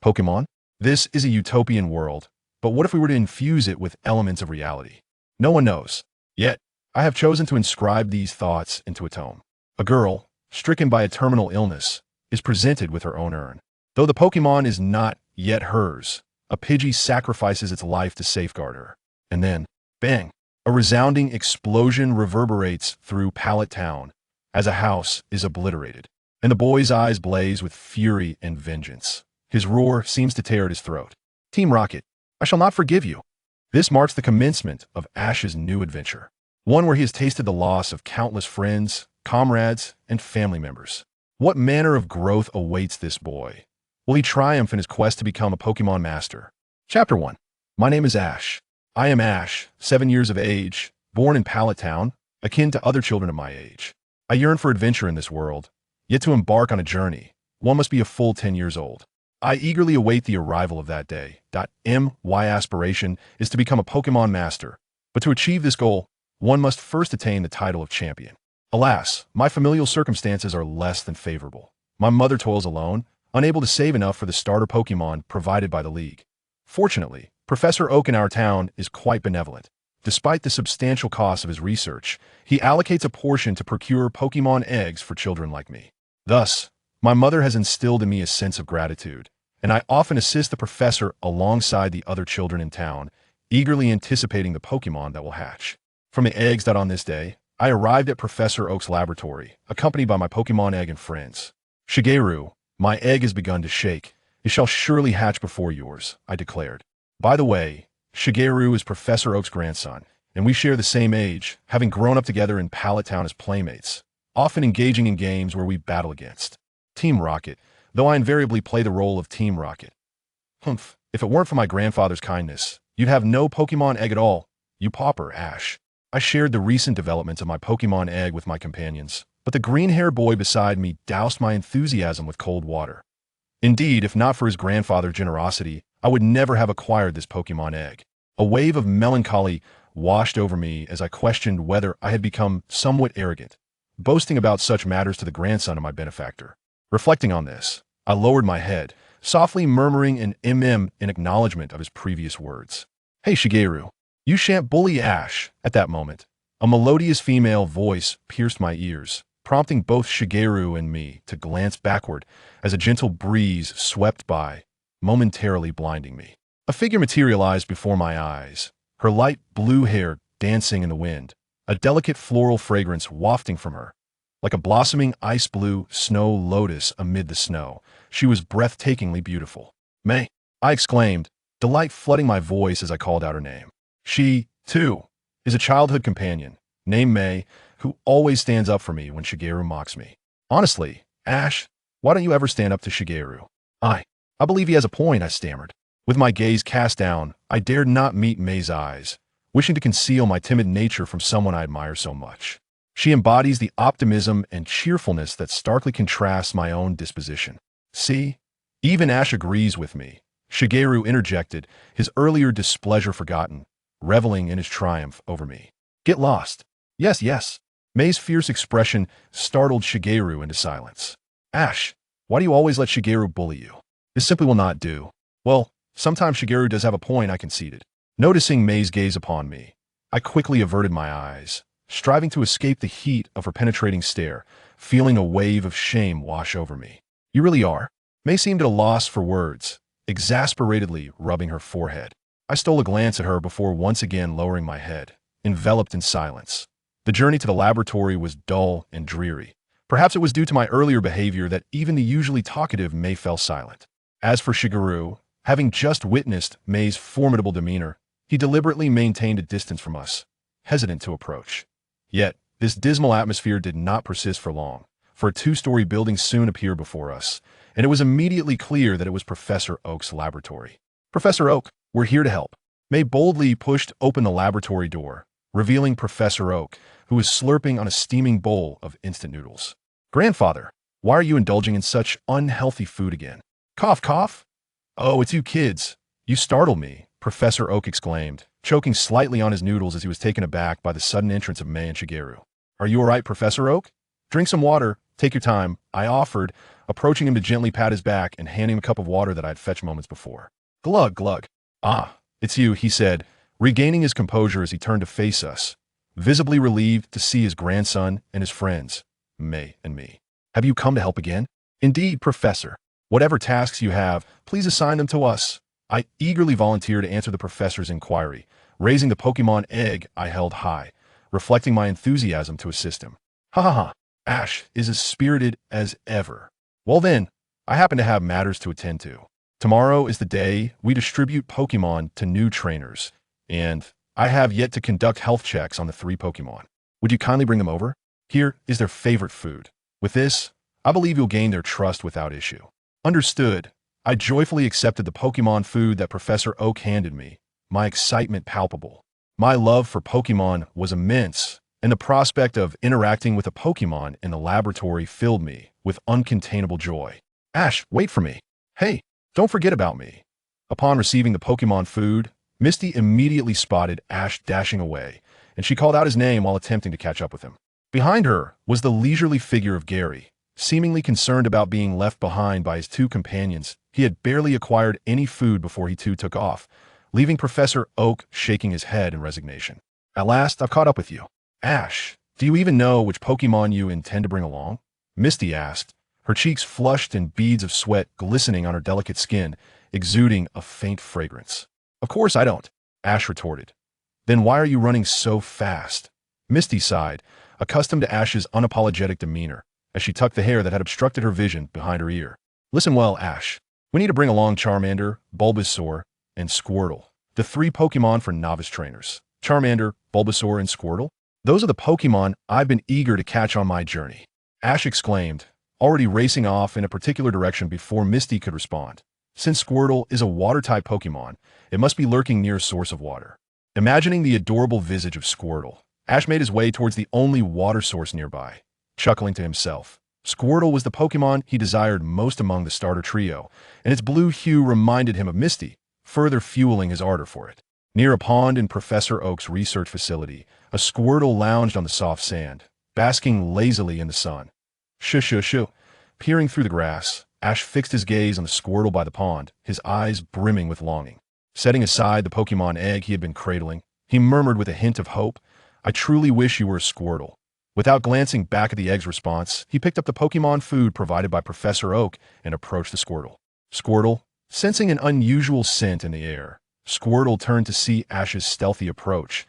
Pokémon? This is a utopian world, but what if we were to infuse it with elements of reality? No one knows. Yet, I have chosen to inscribe these thoughts into a tome. A girl, stricken by a terminal illness, is presented with her own urn. Though the Pokémon is not yet hers, a Pidgey sacrifices its life to safeguard her. And then, bang! A resounding explosion reverberates through Pallet Town as a house is obliterated, and the boy's eyes blaze with fury and vengeance. His roar seems to tear at his throat. Team Rocket, I shall not forgive you. This marks the commencement of Ash's new adventure, one where he has tasted the loss of countless friends, comrades, and family members. What manner of growth awaits this boy? Will he triumph in his quest to become a Pokémon Master? Chapter 1. My name is Ash. I am Ash, 7 years of age, born in Pallet Town, akin to other children of my age. I yearn for adventure in this world, yet to embark on a journey, one must be a full 10 years old. I eagerly await the arrival of that day. My aspiration is to become a Pokémon Master, but to achieve this goal, one must first attain the title of champion. Alas, my familial circumstances are less than favorable. My mother toils alone, unable to save enough for the starter Pokémon provided by the League. Fortunately, Professor Oak in our town is quite benevolent. Despite the substantial cost of his research, he allocates a portion to procure Pokémon eggs for children like me. Thus, my mother has instilled in me a sense of gratitude, and I often assist the professor alongside the other children in town, eagerly anticipating the Pokémon that will hatch. From the eggs that on this day, I arrived at Professor Oak's laboratory, accompanied by my Pokémon egg and friends. Shigeru, my egg has begun to shake. It shall surely hatch before yours, I declared. By the way, Shigeru is Professor Oak's grandson, and we share the same age, having grown up together in Pallet Town as playmates, often engaging in games where we battle against Team Rocket, though I invariably play the role of Team Rocket. Humph, if it weren't for my grandfather's kindness, you'd have no Pokémon egg at all, you pauper, Ash. I shared the recent developments of my Pokémon egg with my companions, but the green-haired boy beside me doused my enthusiasm with cold water. Indeed, if not for his grandfather's generosity, I would never have acquired this Pokémon egg. A wave of melancholy washed over me as I questioned whether I had become somewhat arrogant, boasting about such matters to the grandson of my benefactor. Reflecting on this, I lowered my head, softly murmuring an in acknowledgement of his previous words. Hey Shigeru, you shan't bully Ash. At that moment, a melodious female voice pierced my ears, prompting both Shigeru and me to glance backward as a gentle breeze swept by, momentarily blinding me. A figure materialized before my eyes, her light blue hair dancing in the wind, a delicate floral fragrance wafting from her. Like a blossoming ice blue snow lotus amid the snow, she was breathtakingly beautiful. May, I exclaimed, delight flooding my voice as I called out her name. She, too, is a childhood companion, named May, who always stands up for me when Shigeru mocks me. Honestly, Ash, why don't you ever stand up to Shigeru? I believe he has a point, I stammered. With my gaze cast down, I dared not meet May's eyes, wishing to conceal my timid nature from someone I admire so much. She embodies the optimism and cheerfulness that starkly contrasts my own disposition. See? Even Ash agrees with me. Shigeru interjected, his earlier displeasure forgotten, reveling in his triumph over me. Get lost. Yes, yes. May's fierce expression startled Shigeru into silence. Ash, why do you always let Shigeru bully you? This simply will not do. Well, sometimes Shigeru does have a point, I conceded. Noticing May's gaze upon me, I quickly averted my eyes, striving to escape the heat of her penetrating stare, feeling a wave of shame wash over me. You really are? May seemed at a loss for words, exasperatedly rubbing her forehead. I stole a glance at her before once again lowering my head, enveloped in silence. The journey to the laboratory was dull and dreary. Perhaps it was due to my earlier behavior that even the usually talkative May fell silent. As for Shigeru, having just witnessed May's formidable demeanor, he deliberately maintained a distance from us, hesitant to approach. Yet, this dismal atmosphere did not persist for long, for a two-story building soon appeared before us, and it was immediately clear that it was Professor Oak's laboratory. Professor Oak, we're here to help. May boldly pushed open the laboratory door, revealing Professor Oak, who was slurping on a steaming bowl of instant noodles. Grandfather, why are you indulging in such unhealthy food again? Cough, cough? Oh, it's you kids. You startled me, Professor Oak exclaimed, choking slightly on his noodles as he was taken aback by the sudden entrance of May and Shigeru. Are you all right, Professor Oak? Drink some water. Take your time, I offered, approaching him to gently pat his back and handing him a cup of water that I had fetched moments before. Glug, glug. Ah, it's you, he said, regaining his composure as he turned to face us, visibly relieved to see his grandson and his friends, May and me. Have you come to help again? Indeed, Professor. Whatever tasks you have, please assign them to us. I eagerly volunteered to answer the professor's inquiry, raising the Pokémon egg I held high, reflecting my enthusiasm to assist him. Ha ha ha. Ash is as spirited as ever. Well then, I happen to have matters to attend to. Tomorrow is the day we distribute Pokémon to new trainers, and I have yet to conduct health checks on the 3 Pokémon. Would you kindly bring them over? Here is their favorite food. With this, I believe you'll gain their trust without issue. Understood. I joyfully accepted the Pokémon food that Professor Oak handed me, my excitement palpable. My love for Pokémon was immense, and the prospect of interacting with a Pokémon in the laboratory filled me with uncontainable joy. Ash, wait for me. Hey, don't forget about me. Upon receiving the Pokémon food, Misty immediately spotted Ash dashing away, and she called out his name while attempting to catch up with him. Behind her was the leisurely figure of Gary, seemingly concerned about being left behind by his 2 companions. He had barely acquired any food before he too took off, leaving Professor Oak shaking his head in resignation. At last, I've caught up with you. Ash, do you even know which Pokémon you intend to bring along? Misty asked, her cheeks flushed and beads of sweat glistening on her delicate skin, exuding a faint fragrance. Of course I don't, Ash retorted. Then why are you running so fast? Misty sighed, accustomed to Ash's unapologetic demeanor, as she tucked the hair that had obstructed her vision behind her ear. Listen well, Ash. We need to bring along Charmander, Bulbasaur, and Squirtle, the 3 Pokémon for novice trainers. Charmander, Bulbasaur, and Squirtle? Those are the Pokémon I've been eager to catch on my journey, Ash exclaimed, already racing off in a particular direction before Misty could respond. Since Squirtle is a water-type Pokémon, it must be lurking near a source of water. Imagining the adorable visage of Squirtle, Ash made his way towards the only water source nearby, chuckling to himself. Squirtle was the Pokémon he desired most among the starter trio, and its blue hue reminded him of Misty, further fueling his ardor for it. Near a pond in Professor Oak's research facility, a Squirtle lounged on the soft sand, basking lazily in the sun. Shoo. Peering through the grass, Ash fixed his gaze on the Squirtle by the pond, his eyes brimming with longing. Setting aside the Pokémon egg he had been cradling, he murmured with a hint of hope, I truly wish you were a Squirtle. Without glancing back at the egg's response, he picked up the Pokémon food provided by Professor Oak and approached the Squirtle. Squirtle, sensing an unusual scent in the air, Squirtle turned to see Ash's stealthy approach.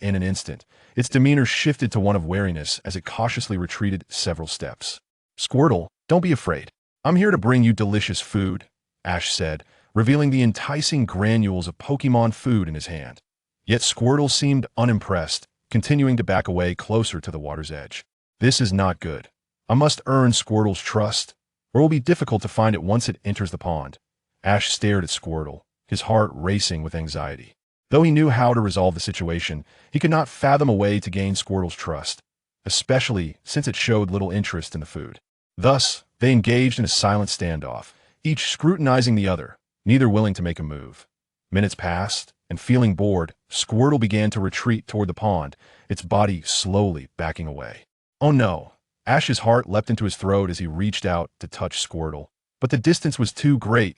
In an instant, its demeanor shifted to one of wariness as it cautiously retreated several steps. Squirtle, don't be afraid. I'm here to bring you delicious food, Ash said, revealing the enticing granules of Pokémon food in his hand. Yet Squirtle seemed unimpressed, continuing to back away closer to the water's edge. This is not good. I must earn Squirtle's trust, or it will be difficult to find it once it enters the pond. Ash stared at Squirtle, his heart racing with anxiety. Though he knew how to resolve the situation, he could not fathom a way to gain Squirtle's trust, especially since it showed little interest in the food. Thus, they engaged in a silent standoff, each scrutinizing the other, neither willing to make a move. Minutes passed, and feeling bored, Squirtle began to retreat toward the pond, its body slowly backing away. Oh no! Ash's heart leapt into his throat as he reached out to touch Squirtle, but the distance was too great,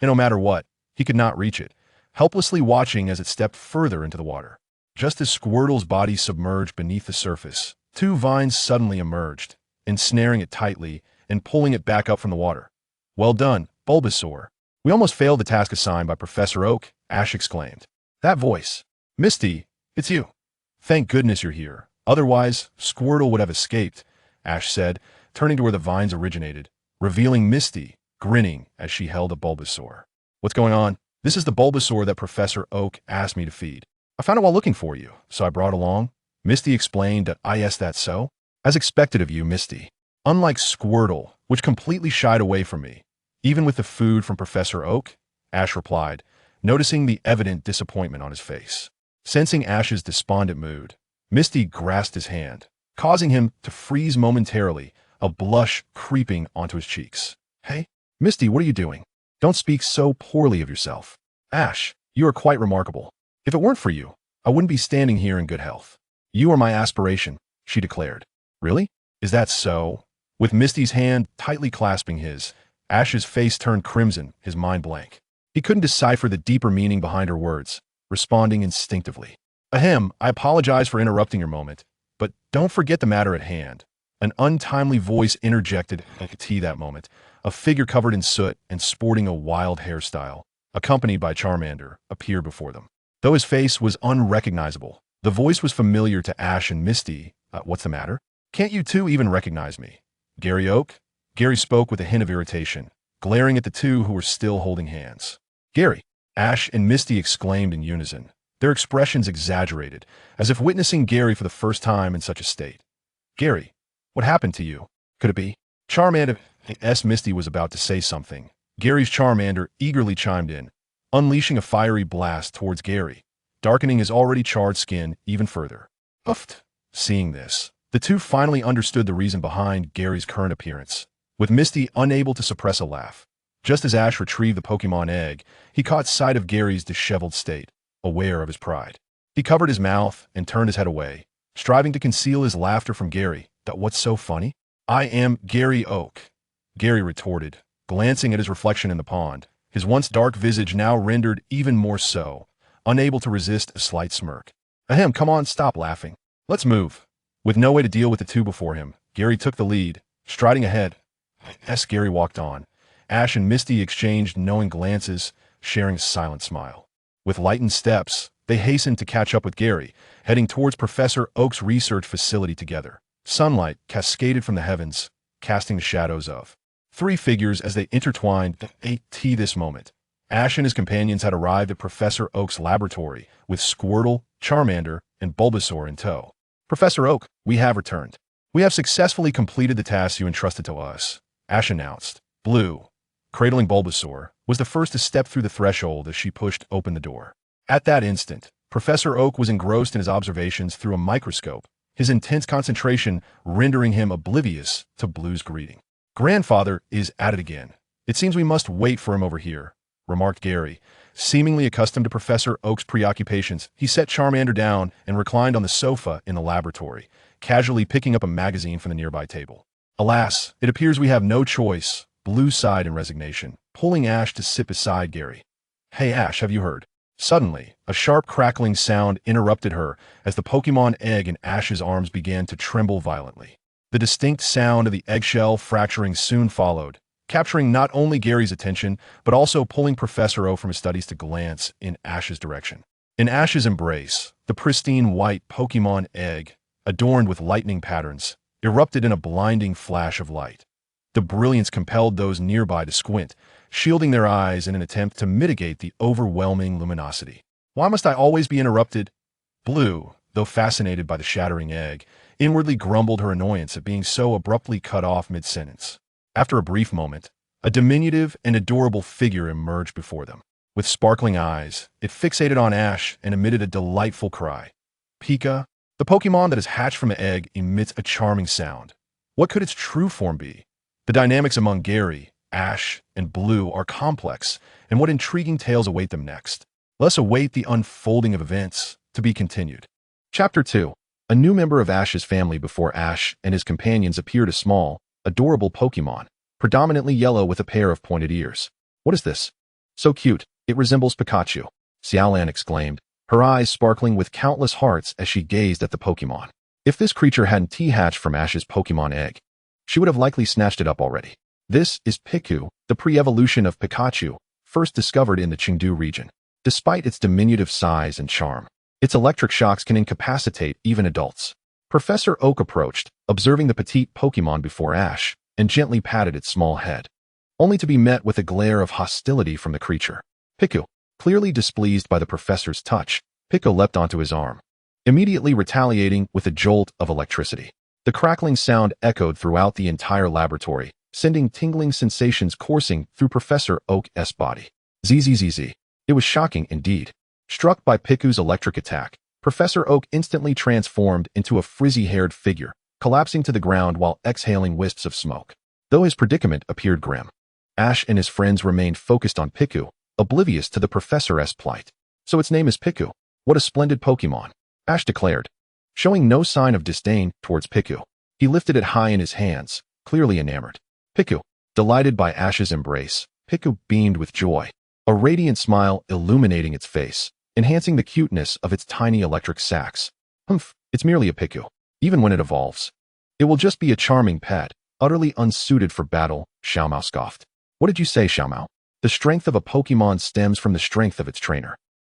and no matter what, he could not reach it, helplessly watching as it stepped further into the water. Just as Squirtle's body submerged beneath the surface, 2 vines suddenly emerged, ensnaring it tightly and pulling it back up from the water. Well done, Bulbasaur. We almost failed the task assigned by Professor Oak, Ash exclaimed. That voice. Misty, it's you. Thank goodness you're here. Otherwise, Squirtle would have escaped, Ash said, turning to where the vines originated, revealing Misty, grinning as she held a Bulbasaur. What's going on? This is the Bulbasaur that Professor Oak asked me to feed. I found it while looking for you, so I brought along. Misty explained that yes, that's so. As expected of you, Misty. Unlike Squirtle, which completely shied away from me, even with the food from Professor Oak, Ash replied, noticing the evident disappointment on his face. Sensing Ash's despondent mood, Misty grasped his hand, causing him to freeze momentarily, a blush creeping onto his cheeks. Hey, Misty, what are you doing? Don't speak so poorly of yourself. Ash, you are quite remarkable. If it weren't for you, I wouldn't be standing here in good health. You are my aspiration, she declared. Really? Is that so? With Misty's hand tightly clasping his, Ash's face turned crimson, his mind blank. He couldn't decipher the deeper meaning behind her words, responding instinctively. Ahem, I apologize for interrupting your moment, but don't forget the matter at hand. An untimely voice interjected at that moment, a figure covered in soot and sporting a wild hairstyle, accompanied by Charmander, appeared before them. Though his face was unrecognizable, the voice was familiar to Ash and Misty. What's the matter? Can't you two even recognize me? Gary Oak? Gary spoke with a hint of irritation, glaring at the two who were still holding hands. Gary! Ash and Misty exclaimed in unison, their expressions exaggerated, as if witnessing Gary for the first time in such a state. Gary, what happened to you? Could it be? Charmander. Misty was about to say something. Gary's Charmander eagerly chimed in, unleashing a fiery blast towards Gary, darkening his already charred skin even further. Uffed. Seeing this, the two finally understood the reason behind Gary's current appearance, with Misty unable to suppress a laugh. Just as Ash retrieved the Pokémon egg, he caught sight of Gary's disheveled state, aware of his pride. He covered his mouth and turned his head away, striving to conceal his laughter from Gary. What's so funny? I am Gary Oak, Gary retorted, glancing at his reflection in the pond, his once dark visage now rendered even more so, unable to resist a slight smirk. Ahem, come on, stop laughing. Let's move. With no way to deal with the two before him, Gary took the lead, striding ahead. As Gary walked on, Ash and Misty exchanged knowing glances, sharing a silent smile. With lightened steps, they hastened to catch up with Gary, heading towards Professor Oak's research facility together. Sunlight cascaded from the heavens, casting the shadows of three figures as they intertwined this moment. Ash and his companions had arrived at Professor Oak's laboratory, with Squirtle, Charmander, and Bulbasaur in tow. Professor Oak, we have returned. We have successfully completed the task you entrusted to us, Ash announced. Blue, cradling Bulbasaur, was the first to step through the threshold as she pushed open the door. At that instant, Professor Oak was engrossed in his observations through a microscope, his intense concentration rendering him oblivious to Blue's greeting. Grandfather is at it again. It seems we must wait for him over here, remarked Gary. Seemingly accustomed to Professor Oak's preoccupations, he set Charmander down and reclined on the sofa in the laboratory, casually picking up a magazine from the nearby table. Alas, it appears we have no choice, Blue sighed in resignation, pulling Ash to sit beside Gary. Hey Ash, have you heard? Suddenly, a sharp crackling sound interrupted her as the Pokémon egg in Ash's arms began to tremble violently. The distinct sound of the eggshell fracturing soon followed, capturing not only Gary's attention, but also pulling Professor O from his studies to glance in Ash's direction. In Ash's embrace, the pristine white Pokémon egg, adorned with lightning patterns, erupted in a blinding flash of light. The brilliance compelled those nearby to squint, shielding their eyes in an attempt to mitigate the overwhelming luminosity. Why must I always be interrupted? Blue, though fascinated by the shattering egg, inwardly grumbled her annoyance at being so abruptly cut off mid-sentence. After a brief moment, a diminutive and adorable figure emerged before them. With sparkling eyes, it fixated on Ash and emitted a delightful cry. Pika, the Pokémon that has hatched from the egg, emits a charming sound. What could its true form be? The dynamics among Gary, Ash, and Blue are complex, and what intriguing tales await them next? Let's await the unfolding of events, to be continued. Chapter 2. A new member of Ash's family. Before Ash and his companions appeared a small, adorable Pokémon, predominantly yellow with a pair of pointed ears. What is this? So cute, it resembles Pikachu, Xiaolan exclaimed, her eyes sparkling with countless hearts as she gazed at the Pokémon. If this creature hadn't hatched from Ash's Pokémon egg, she would have likely snatched it up already. This is Piku, the pre-evolution of Pikachu, first discovered in the Chengdu region. Despite its diminutive size and charm, its electric shocks can incapacitate even adults. Professor Oak approached, observing the petite Pokémon before Ash, and gently patted its small head, only to be met with a glare of hostility from the creature. Piku, clearly displeased by the professor's touch, Piku leapt onto his arm, immediately retaliating with a jolt of electricity. The crackling sound echoed throughout the entire laboratory, sending tingling sensations coursing through Professor Oak's body. Zzz. It was shocking indeed. Struck by Piku's electric attack, Professor Oak instantly transformed into a frizzy-haired figure, collapsing to the ground while exhaling wisps of smoke. Though his predicament appeared grim, Ash and his friends remained focused on Piku, oblivious to the professor's plight. So its name is Piku. What a splendid Pokémon, Ash declared, showing no sign of disdain towards Piku. He lifted it high in his hands, clearly enamored. Piku. Delighted by Ash's embrace, Piku beamed with joy, a radiant smile illuminating its face, enhancing the cuteness of its tiny electric sacs. Humph, it's merely a Piku. Even when it evolves, it will just be a charming pet, utterly unsuited for battle, Xiaomao scoffed. What did you say, Xiaomao? The strength of a Pokémon stems from the strength of its trainer.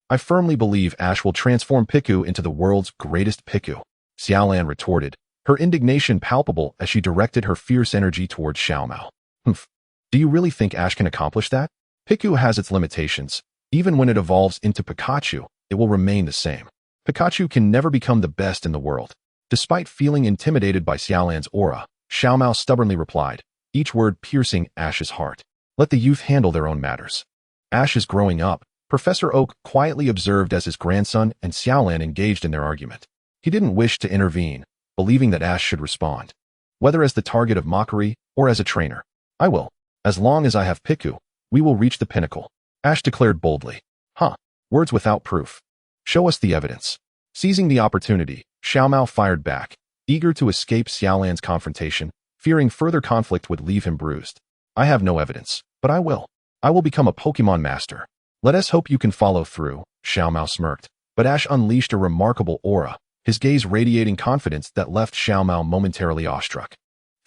I firmly believe Ash will transform Piku into the world's greatest Piku, Xiaolan retorted, her indignation palpable as she directed her fierce energy towards Xiaomao. Humph. Do you really think Ash can accomplish that? Piku has its limitations. Even when it evolves into Pikachu, it will remain the same. Pikachu can never become the best in the world. Despite feeling intimidated by Xiaolan's aura, Xiaomao stubbornly replied, each word piercing Ash's heart. Let the youth handle their own matters. Ash is growing up, Professor Oak quietly observed as his grandson and Xiaolan engaged in their argument. He didn't wish to intervene, believing that Ash should respond. Whether as the target of mockery or as a trainer. I will. As long as I have Piku, we will reach the pinnacle, Ash declared boldly. Huh. Words without proof. Show us the evidence. Seizing the opportunity, Xiaomao fired back, eager to escape Xiaolan's confrontation, fearing further conflict would leave him bruised. I have no evidence, but I will. I will become a Pokémon Master. Let us hope you can follow through, Xiaomao smirked, but Ash unleashed a remarkable aura, his gaze radiating confidence that left Xiaomao momentarily awestruck.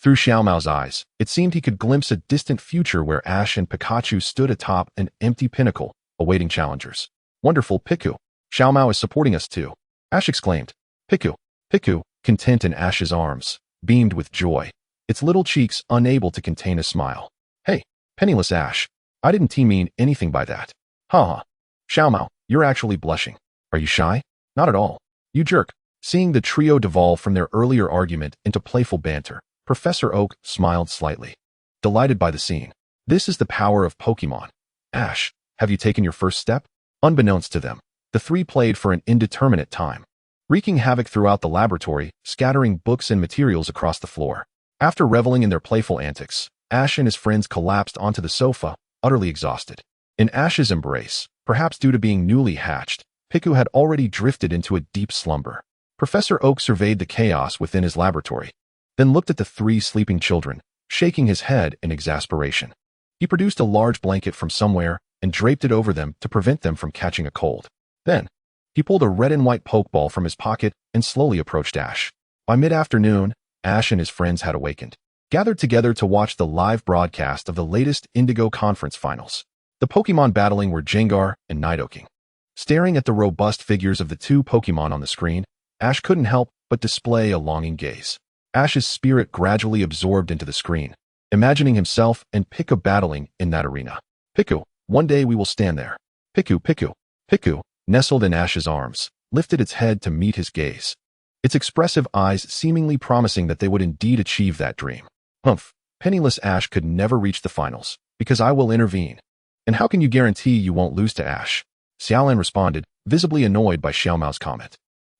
Through Xiaomao's eyes, it seemed he could glimpse a distant future where Ash and Pikachu stood atop an empty pinnacle, awaiting challengers. Wonderful, Piku. Xiaomao is supporting us too, Ash exclaimed. Piku. Piku, content in Ash's arms, beamed with joy, its little cheeks unable to contain a smile. Hey, penniless Ash, I didn't mean anything by that. Ha. Xiaomao, you're actually blushing. Are you shy? Not at all. You jerk. Seeing the trio devolve from their earlier argument into playful banter, Professor Oak smiled slightly, delighted by the scene. This is the power of Pokémon. Ash, have you taken your first step? Unbeknownst to them, the three played for an indeterminate time, wreaking havoc throughout the laboratory, scattering books and materials across the floor. After reveling in their playful antics, Ash and his friends collapsed onto the sofa, utterly exhausted. In Ash's embrace, perhaps due to being newly hatched, Piku had already drifted into a deep slumber. Professor Oak surveyed the chaos within his laboratory, then looked at the three sleeping children, shaking his head in exasperation. He produced a large blanket from somewhere and draped it over them to prevent them from catching a cold. Then, he pulled a red and white Pokeball from his pocket and slowly approached Ash. By mid-afternoon, Ash and his friends had awakened, gathered together to watch the live broadcast of the latest Indigo Conference Finals. The Pokemon battling were Gengar and Nidoking. Staring at the robust figures of the two Pokemon on the screen, Ash couldn't help but display a longing gaze. Ash's spirit gradually absorbed into the screen, imagining himself and Piku battling in that arena. Piku, one day we will stand there. Piku, Piku. Piku, nestled in Ash's arms, lifted its head to meet his gaze, its expressive eyes seemingly promising that they would indeed achieve that dream. Humph, penniless Ash could never reach the finals, because I will intervene. And how can you guarantee you won't lose to Ash? Xiaolan responded, visibly annoyed by Xiaomao's comment.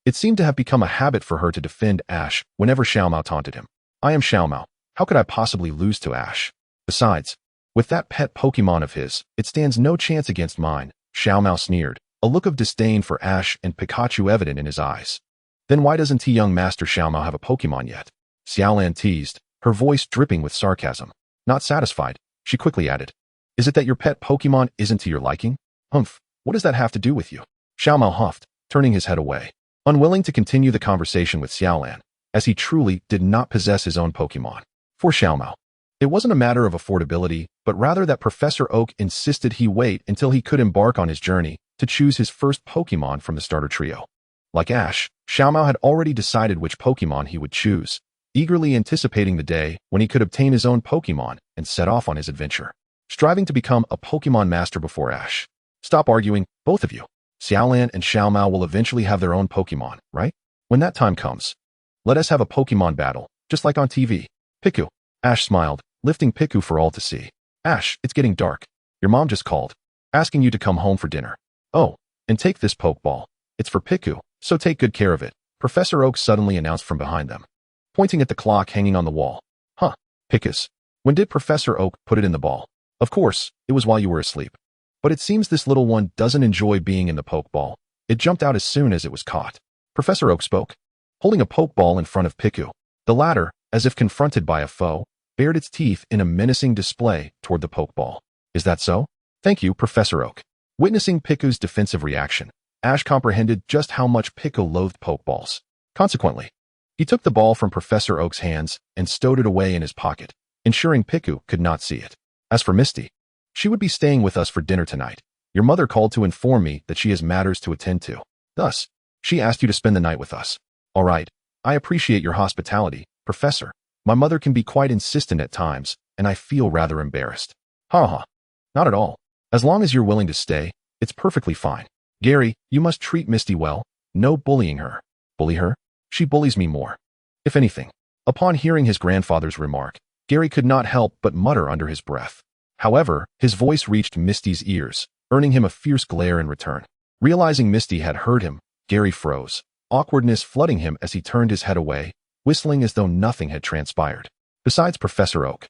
It seemed to have become a habit for her to defend Ash whenever Xiaomao taunted him. I am Xiaomao. How could I possibly lose to Ash? Besides, with that pet Pokemon of his, it stands no chance against mine, Xiaomao sneered, a look of disdain for Ash and Pikachu evident in his eyes. Then why doesn't young Master Xiaomao have a Pokemon yet? Xiaolan teased, her voice dripping with sarcasm. Not satisfied, she quickly added. Is it that your pet Pokemon isn't to your liking? Humph, what does that have to do with you? Xiaomao huffed, turning his head away, unwilling to continue the conversation with Xiaolan, as he truly did not possess his own Pokemon. For Xiaomao, it wasn't a matter of affordability, but rather that Professor Oak insisted he wait until he could embark on his journey to choose his first Pokemon from the starter trio. Like Ash, Xiaomao had already decided which Pokemon he would choose, eagerly anticipating the day when he could obtain his own Pokemon and set off on his adventure, striving to become a Pokemon Master before Ash. Stop arguing, both of you. Xiaolan and Xiaomao will eventually have their own Pokemon, right? When that time comes, let us have a Pokemon battle, just like on TV. Piku. Ash smiled, lifting Piku for all to see. Ash, it's getting dark. Your mom just called, asking you to come home for dinner. Oh, and take this Pokeball. It's for Piku, so take good care of it, Professor Oak suddenly announced from behind them, pointing at the clock hanging on the wall. Huh, Pickus. When did Professor Oak put it in the ball? Of course, it was while you were asleep. But it seems this little one doesn't enjoy being in the Pokeball. It jumped out as soon as it was caught. Professor Oak spoke, holding a Pokeball in front of Piku. The latter, as if confronted by a foe, bared its teeth in a menacing display toward the Pokeball. Is that so? Thank you, Professor Oak. Witnessing Piku's defensive reaction, Ash comprehended just how much Piku loathed Pokeballs. Consequently, he took the ball from Professor Oak's hands and stowed it away in his pocket, ensuring Piku could not see it. As for Misty, she would be staying with us for dinner tonight. Your mother called to inform me that she has matters to attend to. Thus, she asked you to spend the night with us. All right, I appreciate your hospitality, Professor. My mother can be quite insistent at times, and I feel rather embarrassed. Ha. Not at all. As long as you're willing to stay, it's perfectly fine. Gary, you must treat Misty well. No bullying her. Bully her? She bullies me more. If anything. Upon hearing his grandfather's remark, Gary could not help but mutter under his breath. However, his voice reached Misty's ears, earning him a fierce glare in return. Realizing Misty had heard him, Gary froze, awkwardness flooding him as he turned his head away, whistling as though nothing had transpired. Besides Professor Oak,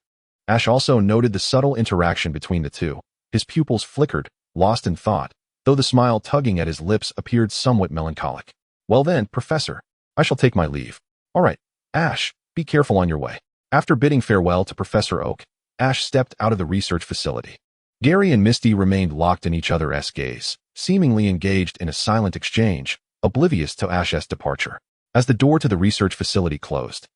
Ash also noted the subtle interaction between the two. His pupils flickered, lost in thought, though the smile tugging at his lips appeared somewhat melancholic. Well then, Professor, I shall take my leave. All right, Ash, be careful on your way. After bidding farewell to Professor Oak, Ash stepped out of the research facility. Gary and Misty remained locked in each other's gaze, seemingly engaged in a silent exchange, oblivious to Ash's departure. As the door to the research facility closed,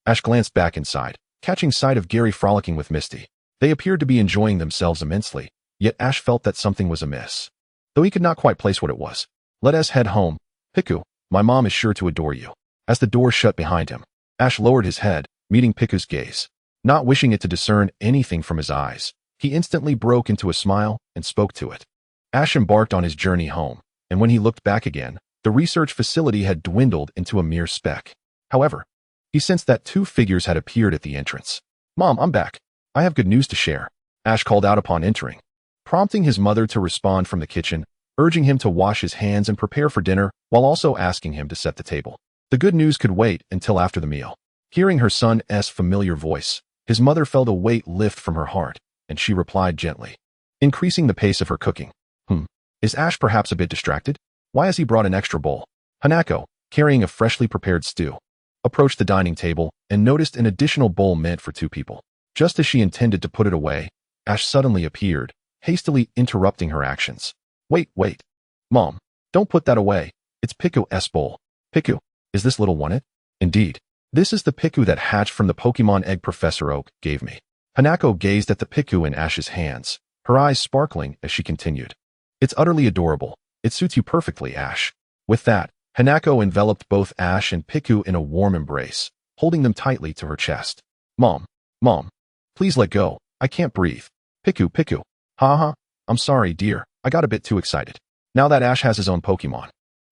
Ash glanced back inside, catching sight of Gary frolicking with Misty. They appeared to be enjoying themselves immensely, yet Ash felt that something was amiss. Though he could not quite place what it was. Let us head home. Piku, my mom is sure to adore you. As the door shut behind him, Ash lowered his head, meeting Piku's gaze. Not wishing it to discern anything from his eyes, he instantly broke into a smile and spoke to it. Ash embarked on his journey home, and when he looked back again, the research facility had dwindled into a mere speck. However, he sensed that two figures had appeared at the entrance. Mom, I'm back. I have good news to share, Ash called out upon entering, prompting his mother to respond from the kitchen, urging him to wash his hands and prepare for dinner while also asking him to set the table. The good news could wait until after the meal. Hearing her son's familiar voice, his mother felt a weight lift from her heart, and she replied gently, increasing the pace of her cooking. Is Ash perhaps a bit distracted? Why has he brought an extra bowl? Hanako, carrying a freshly prepared stew, approached the dining table and noticed an additional bowl meant for two people. Just as she intended to put it away, Ash suddenly appeared, hastily interrupting her actions. Wait. Mom, don't put that away. It's Piku's bowl. Piku, is this little one it? Indeed. This is the Piku that hatched from the Pokemon egg Professor Oak gave me. Hanako gazed at the Piku in Ash's hands, her eyes sparkling as she continued. It's utterly adorable. It suits you perfectly, Ash. With that, Hanako enveloped both Ash and Piku in a warm embrace, holding them tightly to her chest. Mom, please let go. I can't breathe. Piku. Haha, I'm sorry, dear. I got a bit too excited. Now that Ash has his own Pokemon,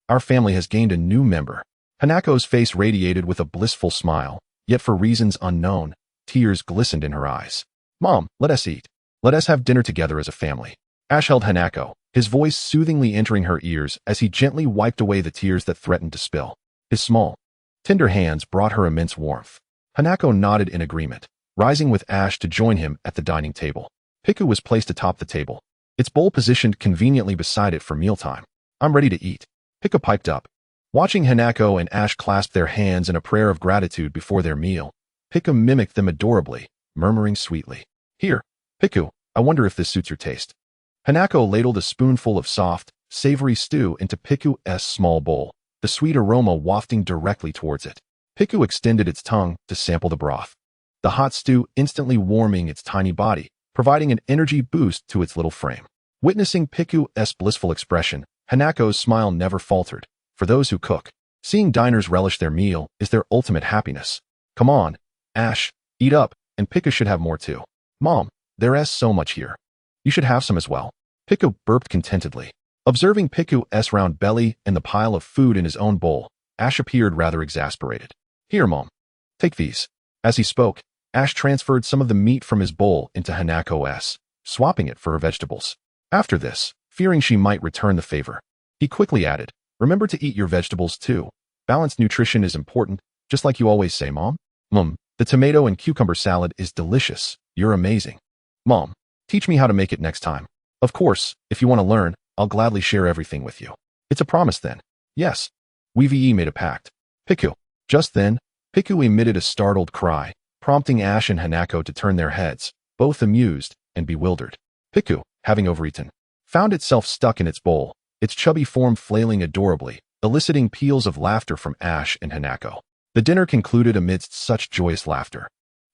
our family has gained a new member. Hanako's face radiated with a blissful smile, yet for reasons unknown, tears glistened in her eyes. Mom, let us eat. Let us have dinner together as a family. Ash held Hanako, his voice soothingly entering her ears as he gently wiped away the tears that threatened to spill. His small, tender hands brought her immense warmth. Hanako nodded in agreement, rising with Ash to join him at the dining table. Piku was placed atop the table, its bowl positioned conveniently beside it for mealtime. I'm ready to eat. Piku piped up. Watching Hanako and Ash clasp their hands in a prayer of gratitude before their meal, Piku mimicked them adorably, murmuring sweetly. Here, Piku, I wonder if this suits your taste. Hanako ladled a spoonful of soft, savory stew into Piku's small bowl, the sweet aroma wafting directly towards it. Piku extended its tongue to sample the broth, the hot stew instantly warming its tiny body, providing an energy boost to its little frame. Witnessing Piku's blissful expression, Hanako's smile never faltered. For those who cook, seeing diners relish their meal is their ultimate happiness. Come on, Ash, eat up, and Piku should have more too. Mom, there's so much here. You should have some as well. Piku burped contentedly. Observing Piku's round belly and the pile of food in his own bowl, Ash appeared rather exasperated. Here, Mom. Take these. As he spoke, Ash transferred some of the meat from his bowl into Hanako's, swapping it for her vegetables. After this, fearing she might return the favor, he quickly added, remember to eat your vegetables too. Balanced nutrition is important, just like you always say, Mom. The tomato and cucumber salad is delicious. You're amazing. Mom, teach me how to make it next time. Of course, if you want to learn, I'll gladly share everything with you. It's a promise then. Yes. We made a pact. Piku. Just then, Piku emitted a startled cry, prompting Ash and Hanako to turn their heads, both amused and bewildered. Piku, having overeaten, found itself stuck in its bowl, its chubby form flailing adorably, eliciting peals of laughter from Ash and Hanako. The dinner concluded amidst such joyous laughter.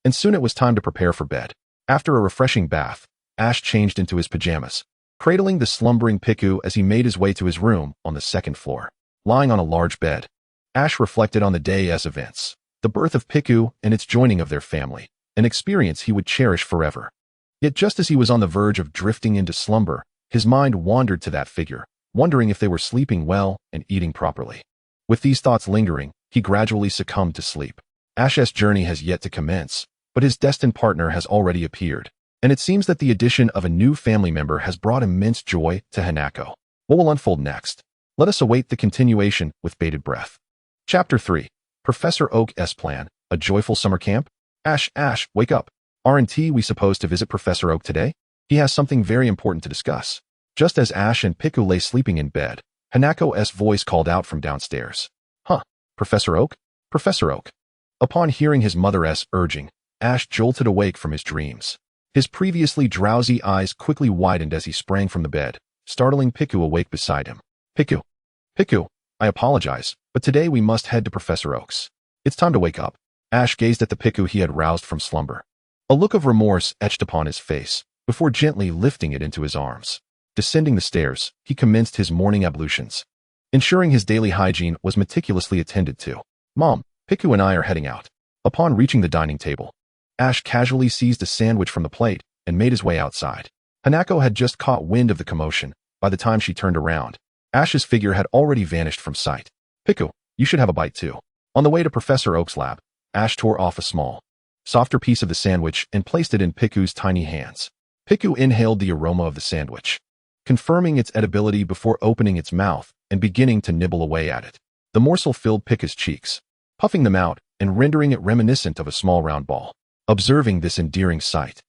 And soon it was time to prepare for bed. After a refreshing bath, Ash changed into his pajamas, cradling the slumbering Piku as he made his way to his room on the second floor. Lying on a large bed, Ash reflected on the day's events, the birth of Piku and its joining of their family, an experience he would cherish forever. Yet just as he was on the verge of drifting into slumber, his mind wandered to that figure, wondering if they were sleeping well and eating properly. With these thoughts lingering, he gradually succumbed to sleep. Ash's journey has yet to commence, but his destined partner has already appeared, and it seems that the addition of a new family member has brought immense joy to Hanako. What will unfold next? Let us await the continuation with bated breath. Chapter 3. Professor Oak's Plan, a Joyful Summer Camp? Ash, wake up. Aren't we supposed to visit Professor Oak today? He has something very important to discuss. Just as Ash and Piku lay sleeping in bed, Hanako's voice called out from downstairs. Huh, Professor Oak? Professor Oak. Upon hearing his mother's urging, Ash jolted awake from his dreams. His previously drowsy eyes quickly widened as he sprang from the bed, startling Piku awake beside him. Piku, I apologize, but today we must head to Professor Oak's. It's time to wake up. Ash gazed at the Piku he had roused from slumber. A look of remorse etched upon his face, before gently lifting it into his arms. Descending the stairs, he commenced his morning ablutions, ensuring his daily hygiene was meticulously attended to. Mom, Piku and I are heading out. Upon reaching the dining table, Ash casually seized a sandwich from the plate and made his way outside. Hanako had just caught wind of the commotion. By the time she turned around, Ash's figure had already vanished from sight. Piku, you should have a bite too. On the way to Professor Oak's lab, Ash tore off a small, softer piece of the sandwich and placed it in Piku's tiny hands. Piku inhaled the aroma of the sandwich, confirming its edibility before opening its mouth and beginning to nibble away at it. The morsel filled Piku's cheeks, puffing them out and rendering it reminiscent of a small round ball. Observing this endearing sight,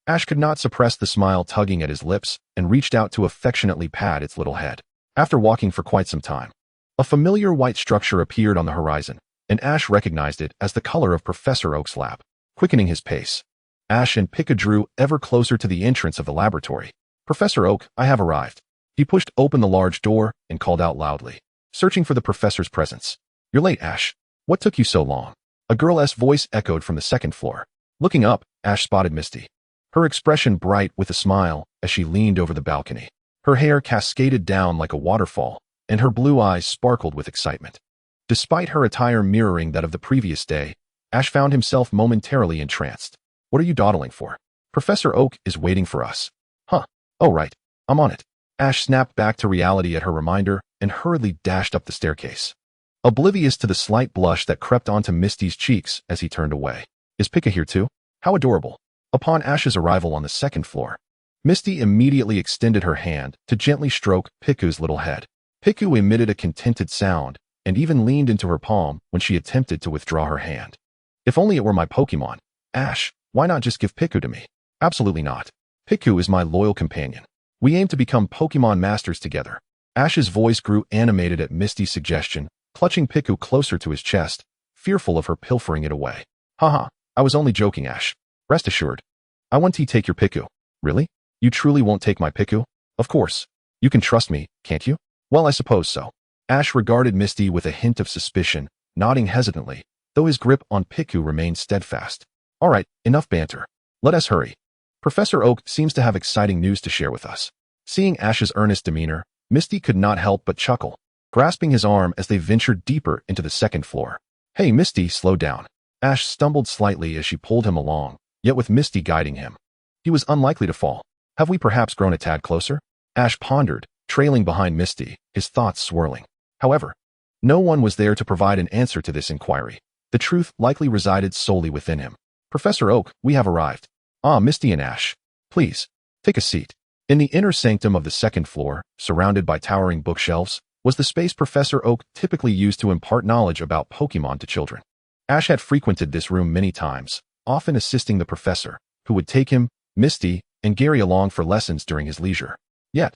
Ash could not suppress the smile tugging at his lips and reached out to affectionately pat its little head. After walking for quite some time, a familiar white structure appeared on the horizon, and Ash recognized it as the color of Professor Oak's lab. Quickening his pace, Ash and Piku drew ever closer to the entrance of the laboratory. Professor Oak, I have arrived. He pushed open the large door and called out loudly, searching for the professor's presence. You're late, Ash. What took you so long? A girl's voice echoed from the second floor. Looking up, Ash spotted Misty, her expression bright with a smile as she leaned over the balcony. Her hair cascaded down like a waterfall, and her blue eyes sparkled with excitement. Despite her attire mirroring that of the previous day, Ash found himself momentarily entranced. What are you dawdling for? Professor Oak is waiting for us. Huh. Oh right, I'm on it. Ash snapped back to reality at her reminder and hurriedly dashed up the staircase, oblivious to the slight blush that crept onto Misty's cheeks as he turned away. Is Piku here too? How adorable. Upon Ash's arrival on the second floor, Misty immediately extended her hand to gently stroke Piku's little head. Piku emitted a contented sound and even leaned into her palm when she attempted to withdraw her hand. If only it were my Pokemon. Ash, why not just give Piku to me? Absolutely not. Piku is my loyal companion. We aim to become Pokemon Masters together. Ash's voice grew animated at Misty's suggestion, clutching Piku closer to his chest, fearful of her pilfering it away. Haha, I was only joking, Ash. Rest assured. I want to take your Piku. Really? You truly won't take my Piku? Of course. You can trust me, can't you? Well, I suppose so. Ash regarded Misty with a hint of suspicion, nodding hesitantly, though his grip on Piku remained steadfast. All right, enough banter. Let us hurry. Professor Oak seems to have exciting news to share with us. Seeing Ash's earnest demeanor, Misty could not help but chuckle, grasping his arm as they ventured deeper into the second floor. Hey, Misty, slow down. Ash stumbled slightly as she pulled him along, yet with Misty guiding him. He was unlikely to fall. Have we perhaps grown a tad closer? Ash pondered, trailing behind Misty, his thoughts swirling. However, no one was there to provide an answer to this inquiry. The truth likely resided solely within him. Professor Oak, we have arrived. Ah, Misty and Ash. Please, take a seat. In the inner sanctum of the second floor, surrounded by towering bookshelves, was the space Professor Oak typically used to impart knowledge about Pokemon to children. Ash had frequented this room many times, often assisting the professor, who would take him, Misty, and Gary along for lessons during his leisure. Yet,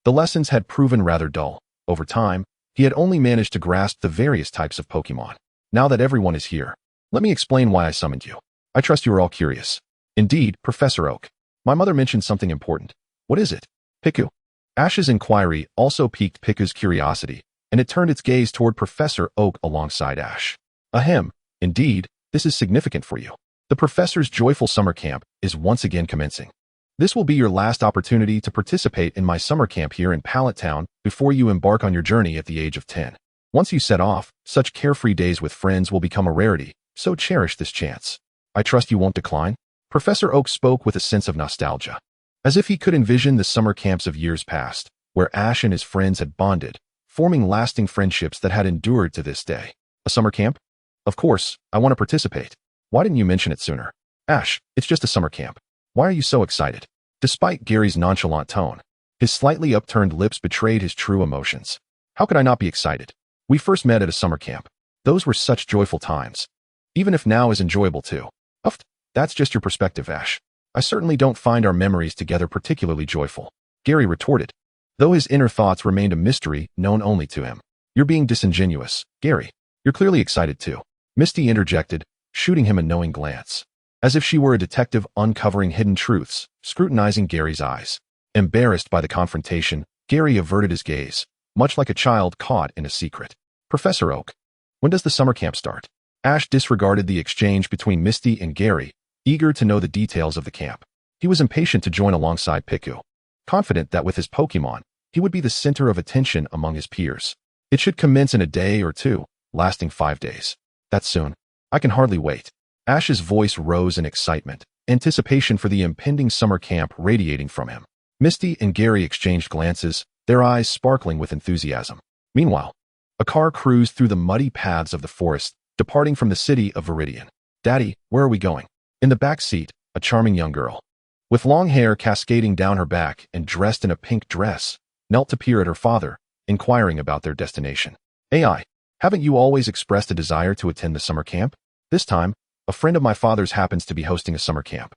the lessons had proven rather dull. Over time, he had only managed to grasp the various types of Pokemon. Now that everyone is here, Let me explain why I summoned you. I trust you are all curious. Indeed, Professor Oak. My mother mentioned something important. What is it? Piku. Ash's inquiry also piqued Piku's curiosity, and it turned its gaze toward Professor Oak alongside Ash. Ahem. Indeed, this is significant for you. The professor's joyful summer camp is once again commencing. This will be your last opportunity to participate in my summer camp here in Pallet Town before you embark on your journey at the age of 10. Once you set off, such carefree days with friends will become a rarity, so cherish this chance. I trust you won't decline? Professor Oak spoke with a sense of nostalgia, as if he could envision the summer camps of years past, where Ash and his friends had bonded, forming lasting friendships that had endured to this day. A summer camp? Of course, I want to participate. Why didn't you mention it sooner? Ash, it's just a summer camp. Why are you so excited? Despite Gary's nonchalant tone, his slightly upturned lips betrayed his true emotions. How could I not be excited? We first met at a summer camp. Those were such joyful times. Even if now is enjoyable too. Uff, that's just your perspective, Ash. I certainly don't find our memories together particularly joyful. Gary retorted, though his inner thoughts remained a mystery known only to him. You're being disingenuous, Gary. You're clearly excited too. Misty interjected, shooting him a knowing glance, as if she were a detective uncovering hidden truths, scrutinizing Gary's eyes. Embarrassed by the confrontation, Gary averted his gaze, much like a child caught in a secret. Professor Oak, when does the summer camp start? Ash disregarded the exchange between Misty and Gary, eager to know the details of the camp. He was impatient to join alongside Piku, confident that with his Pokémon, he would be the center of attention among his peers. It should commence in a day or two, lasting 5 days. That's soon. I can hardly wait. Ash's voice rose in excitement, anticipation for the impending summer camp radiating from him. Misty and Gary exchanged glances, their eyes sparkling with enthusiasm. Meanwhile, a car cruised through the muddy paths of the forest, departing from the city of Viridian. Daddy, where are we going? In the back seat, a charming young girl, with long hair cascading down her back and dressed in a pink dress, knelt to peer at her father, inquiring about their destination. AI, haven't you always expressed a desire to attend the summer camp? This time, a friend of my father's happens to be hosting a summer camp,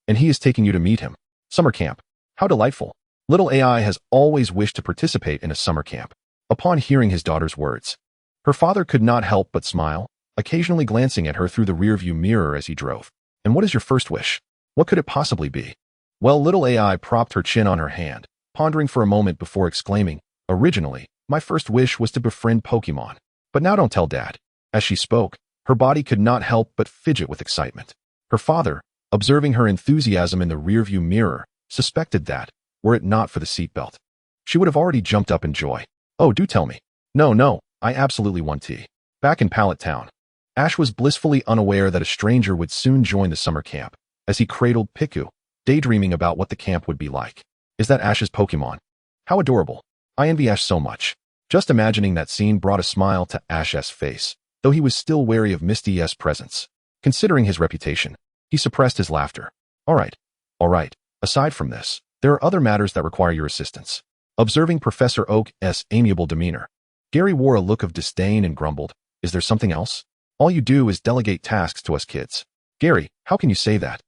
and he is taking you to meet him. Summer camp. How delightful. Little AI has always wished to participate in a summer camp. Upon hearing his daughter's words, her father could not help but smile, occasionally glancing at her through the rearview mirror as he drove. And what is your first wish? What could it possibly be? Well, little AI propped her chin on her hand, pondering for a moment before exclaiming, originally, my first wish was to befriend Pokémon. But now don't tell Dad. As she spoke, her body could not help but fidget with excitement. Her father, observing her enthusiasm in the rearview mirror, suspected that, were it not for the seatbelt, she would have already jumped up in joy. Oh, do tell me. No, I absolutely want tea. Back in Pallet Town, Ash was blissfully unaware that a stranger would soon join the summer camp, as he cradled Piku, daydreaming about what the camp would be like. Is that Ash's Pokémon? How adorable. I envy Ash so much. Just imagining that scene brought a smile to Ash's face, though he was still wary of Misty's presence. Considering his reputation, he suppressed his laughter. All right. Aside from this, there are other matters that require your assistance. Observing Professor Oak's amiable demeanor, Gary wore a look of disdain and grumbled, is there something else? All you do is delegate tasks to us kids. Gary, how can you say that?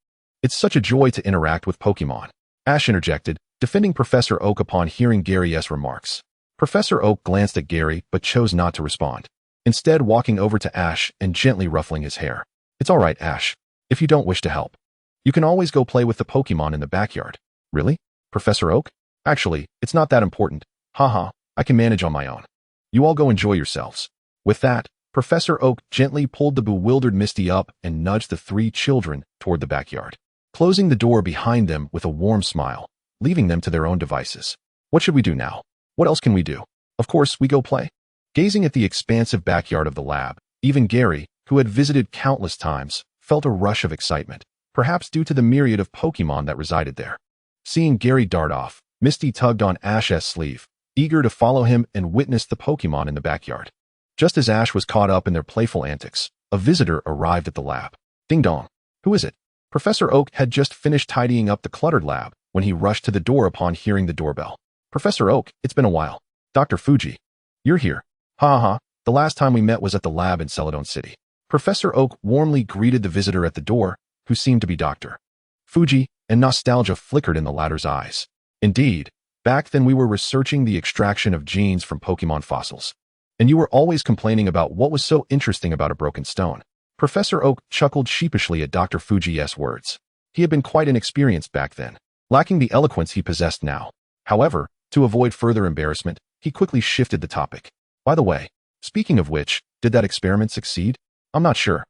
It's such a joy to interact with Pokémon. Ash interjected, defending Professor Oak upon hearing Gary's remarks. Professor Oak glanced at Gary but chose not to respond, instead walking over to Ash and gently ruffling his hair. It's all right, Ash. If you don't wish to help, you can always go play with the Pokémon in the backyard. Really? Professor Oak? Actually, it's not that important. Haha, I can manage on my own. You all go enjoy yourselves. With that, Professor Oak gently pulled the bewildered Misty up and nudged the 3 children toward the backyard, closing the door behind them with a warm smile, leaving them to their own devices. What should we do now? What else can we do? Of course, we go play. Gazing at the expansive backyard of the lab, even Gary, who had visited countless times, felt a rush of excitement, perhaps due to the myriad of Pokémon that resided there. Seeing Gary dart off, Misty tugged on Ash's sleeve, eager to follow him and witness the Pokémon in the backyard. Just as Ash was caught up in their playful antics, a visitor arrived at the lab. Ding dong. Who is it? Professor Oak had just finished tidying up the cluttered lab when he rushed to the door upon hearing the doorbell. Professor Oak, it's been a while. Dr. Fuji. You're here. Ha. The last time we met was at the lab in Celadon City. Professor Oak warmly greeted the visitor at the door, who seemed to be Dr. Fuji, and nostalgia flickered in the latter's eyes. Indeed, back then we were researching the extraction of genes from Pokémon fossils. And you were always complaining about what was so interesting about a broken stone. Professor Oak chuckled sheepishly at Dr. Fuji's words. He had been quite inexperienced back then, lacking the eloquence he possessed now. However, to avoid further embarrassment, he quickly shifted the topic. By the way, speaking of which, did that experiment succeed? I'm not sure.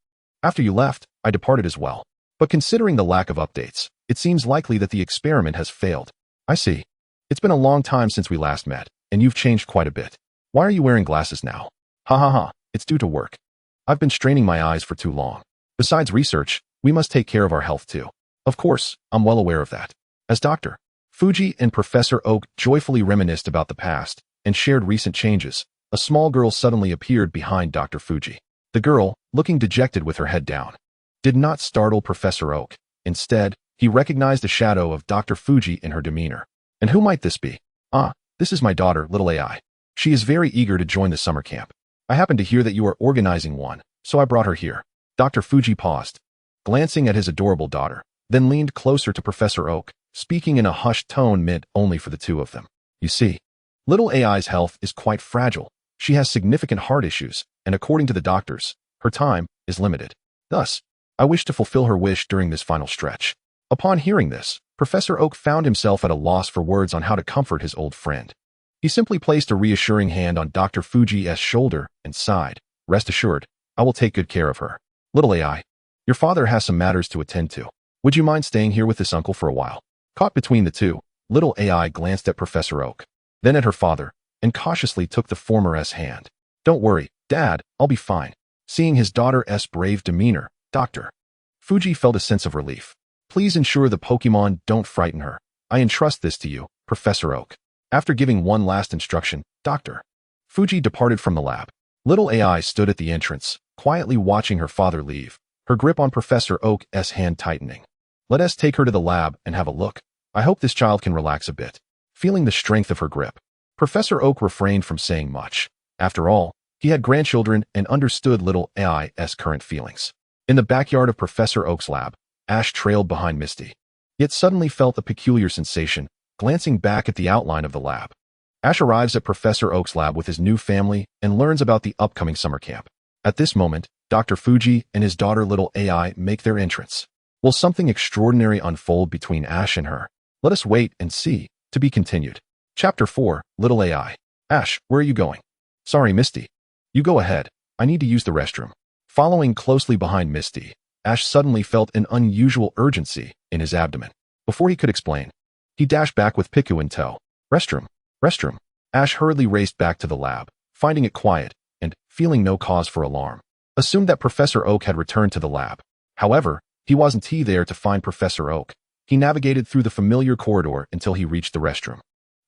After you left, I departed as well. But considering the lack of updates, it seems likely that the experiment has failed. I see. It's been a long time since we last met, and you've changed quite a bit. Why are you wearing glasses now? Ha ha ha, it's due to work. I've been straining my eyes for too long. Besides research, we must take care of our health too. Of course, I'm well aware of that. As Dr. Fuji and Professor Oak joyfully reminisced about the past and shared recent changes, a small girl suddenly appeared behind Dr. Fuji. The girl, looking dejected with her head down, did not startle Professor Oak. Instead, he recognized the shadow of Dr. Fuji in her demeanor. And who might this be? Ah, this is my daughter, little AI. She is very eager to join the summer camp. I happen to hear that you are organizing one, so I brought her here. Dr. Fuji paused, glancing at his adorable daughter, then leaned closer to Professor Oak, speaking in a hushed tone meant only for the two of them. You see, little AI's health is quite fragile. She has significant heart issues, and according to the doctors, her time is limited. Thus, I wish to fulfill her wish during this final stretch. Upon hearing this, Professor Oak found himself at a loss for words on how to comfort his old friend. He simply placed a reassuring hand on Dr. Fuji's shoulder and sighed. Rest assured, I will take good care of her. Little AI, your father has some matters to attend to. Would you mind staying here with this uncle for a while? Caught between the two, little AI glanced at Professor Oak, then at her father, and cautiously took the former's hand. Don't worry, Dad, I'll be fine. Seeing his daughter's brave demeanor, Dr. Fuji felt a sense of relief. Please ensure the Pokémon don't frighten her. I entrust this to you, Professor Oak. After giving one last instruction, Dr. Fuji departed from the lab. Little AI stood at the entrance, quietly watching her father leave, her grip on Professor Oak's hand tightening. Let us take her to the lab and have a look. I hope this child can relax a bit. Feeling the strength of her grip, Professor Oak refrained from saying much. After all, he had grandchildren and understood little AI's current feelings. In the backyard of Professor Oak's lab, Ash trailed behind Misty, yet suddenly felt a peculiar sensation, glancing back at the outline of the lab. Ash arrives at Professor Oak's lab with his new family and learns about the upcoming summer camp. At this moment, Dr. Fuji and his daughter little AI make their entrance. Will something extraordinary unfold between Ash and her? Let us wait and see. To be continued. Chapter 4, Little AI. Ash, where are you going? Sorry, Misty. You go ahead. I need to use the restroom. Following closely behind Misty, Ash suddenly felt an unusual urgency in his abdomen. Before he could explain, he dashed back with Piku in tow. Restroom. Restroom. Ash hurriedly raced back to the lab, finding it quiet, and, feeling no cause for alarm, assumed that Professor Oak had returned to the lab. However, he wasn't there to find Professor Oak. He navigated through the familiar corridor until he reached the restroom.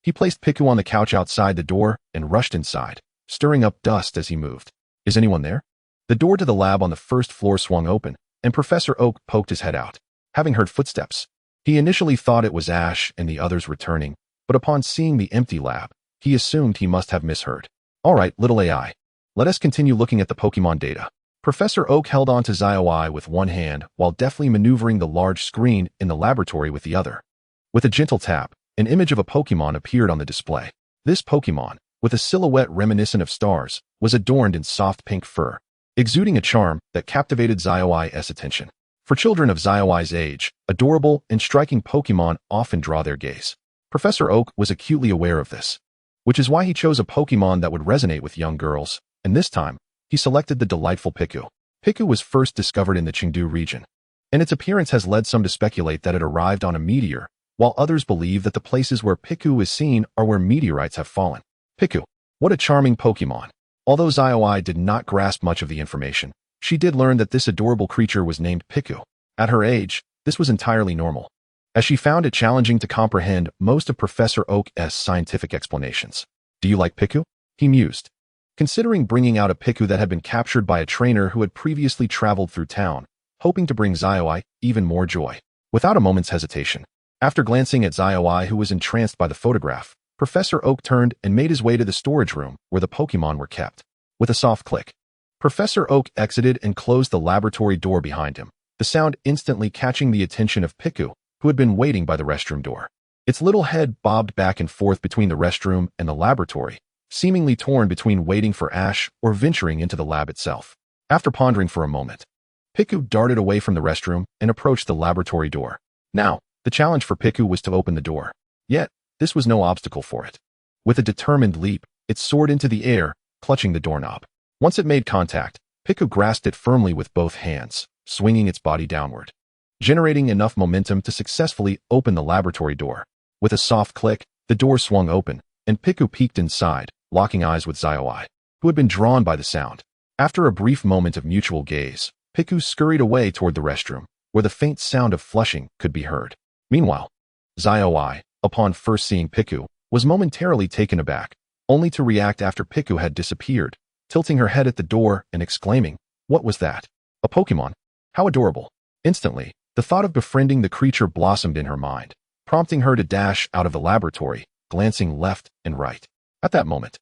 He placed Piku on the couch outside the door and rushed inside, stirring up dust as he moved. Is anyone there? The door to the lab on the first floor swung open, and Professor Oak poked his head out. Having heard footsteps, he initially thought it was Ash and the others returning, but upon seeing the empty lab, he assumed he must have misheard. All right, little AI. Let us continue looking at the Pokémon data. Professor Oak held on to Xiaowai with one hand while deftly maneuvering the large screen in the laboratory with the other. With a gentle tap, an image of a Pokémon appeared on the display. This Pokémon, with a silhouette reminiscent of stars, was adorned in soft pink fur, exuding a charm that captivated Xiaowai's attention. For children of Xiaowai's age, adorable and striking Pokémon often draw their gaze. Professor Oak was acutely aware of this, which is why he chose a Pokémon that would resonate with young girls, and this time, he selected the delightful Piku. Piku was first discovered in the Chengdu region, and its appearance has led some to speculate that it arrived on a meteor, while others believe that the places where Piku is seen are where meteorites have fallen. Piku, what a charming Pokémon. Although Xiaowai did not grasp much of the information, she did learn that this adorable creature was named Piku. At her age, this was entirely normal, as she found it challenging to comprehend most of Professor Oak's scientific explanations. Do you like Piku? He mused, considering bringing out a Piku that had been captured by a trainer who had previously traveled through town, hoping to bring Xiaowai even more joy. Without a moment's hesitation, after glancing at Xiaowai who was entranced by the photograph, Professor Oak turned and made his way to the storage room where the Pokémon were kept. With a soft click, Professor Oak exited and closed the laboratory door behind him, the sound instantly catching the attention of Piku, who had been waiting by the restroom door. Its little head bobbed back and forth between the restroom and the laboratory, seemingly torn between waiting for Ash or venturing into the lab itself. After pondering for a moment, Piku darted away from the restroom and approached the laboratory door. Now, the challenge for Piku was to open the door. Yet, this was no obstacle for it. With a determined leap, it soared into the air, clutching the doorknob. Once it made contact, Piku grasped it firmly with both hands, swinging its body downward, generating enough momentum to successfully open the laboratory door. With a soft click, the door swung open, and Piku peeked inside, locking eyes with Zaioi, who had been drawn by the sound. After a brief moment of mutual gaze, Piku scurried away toward the restroom, where the faint sound of flushing could be heard. Meanwhile, Zaioi, upon first seeing Piku, was momentarily taken aback, only to react after Piku had disappeared, tilting her head at the door and exclaiming, "What was that? A Pokémon? How adorable." Instantly, the thought of befriending the creature blossomed in her mind, prompting her to dash out of the laboratory, glancing left and right. At that moment,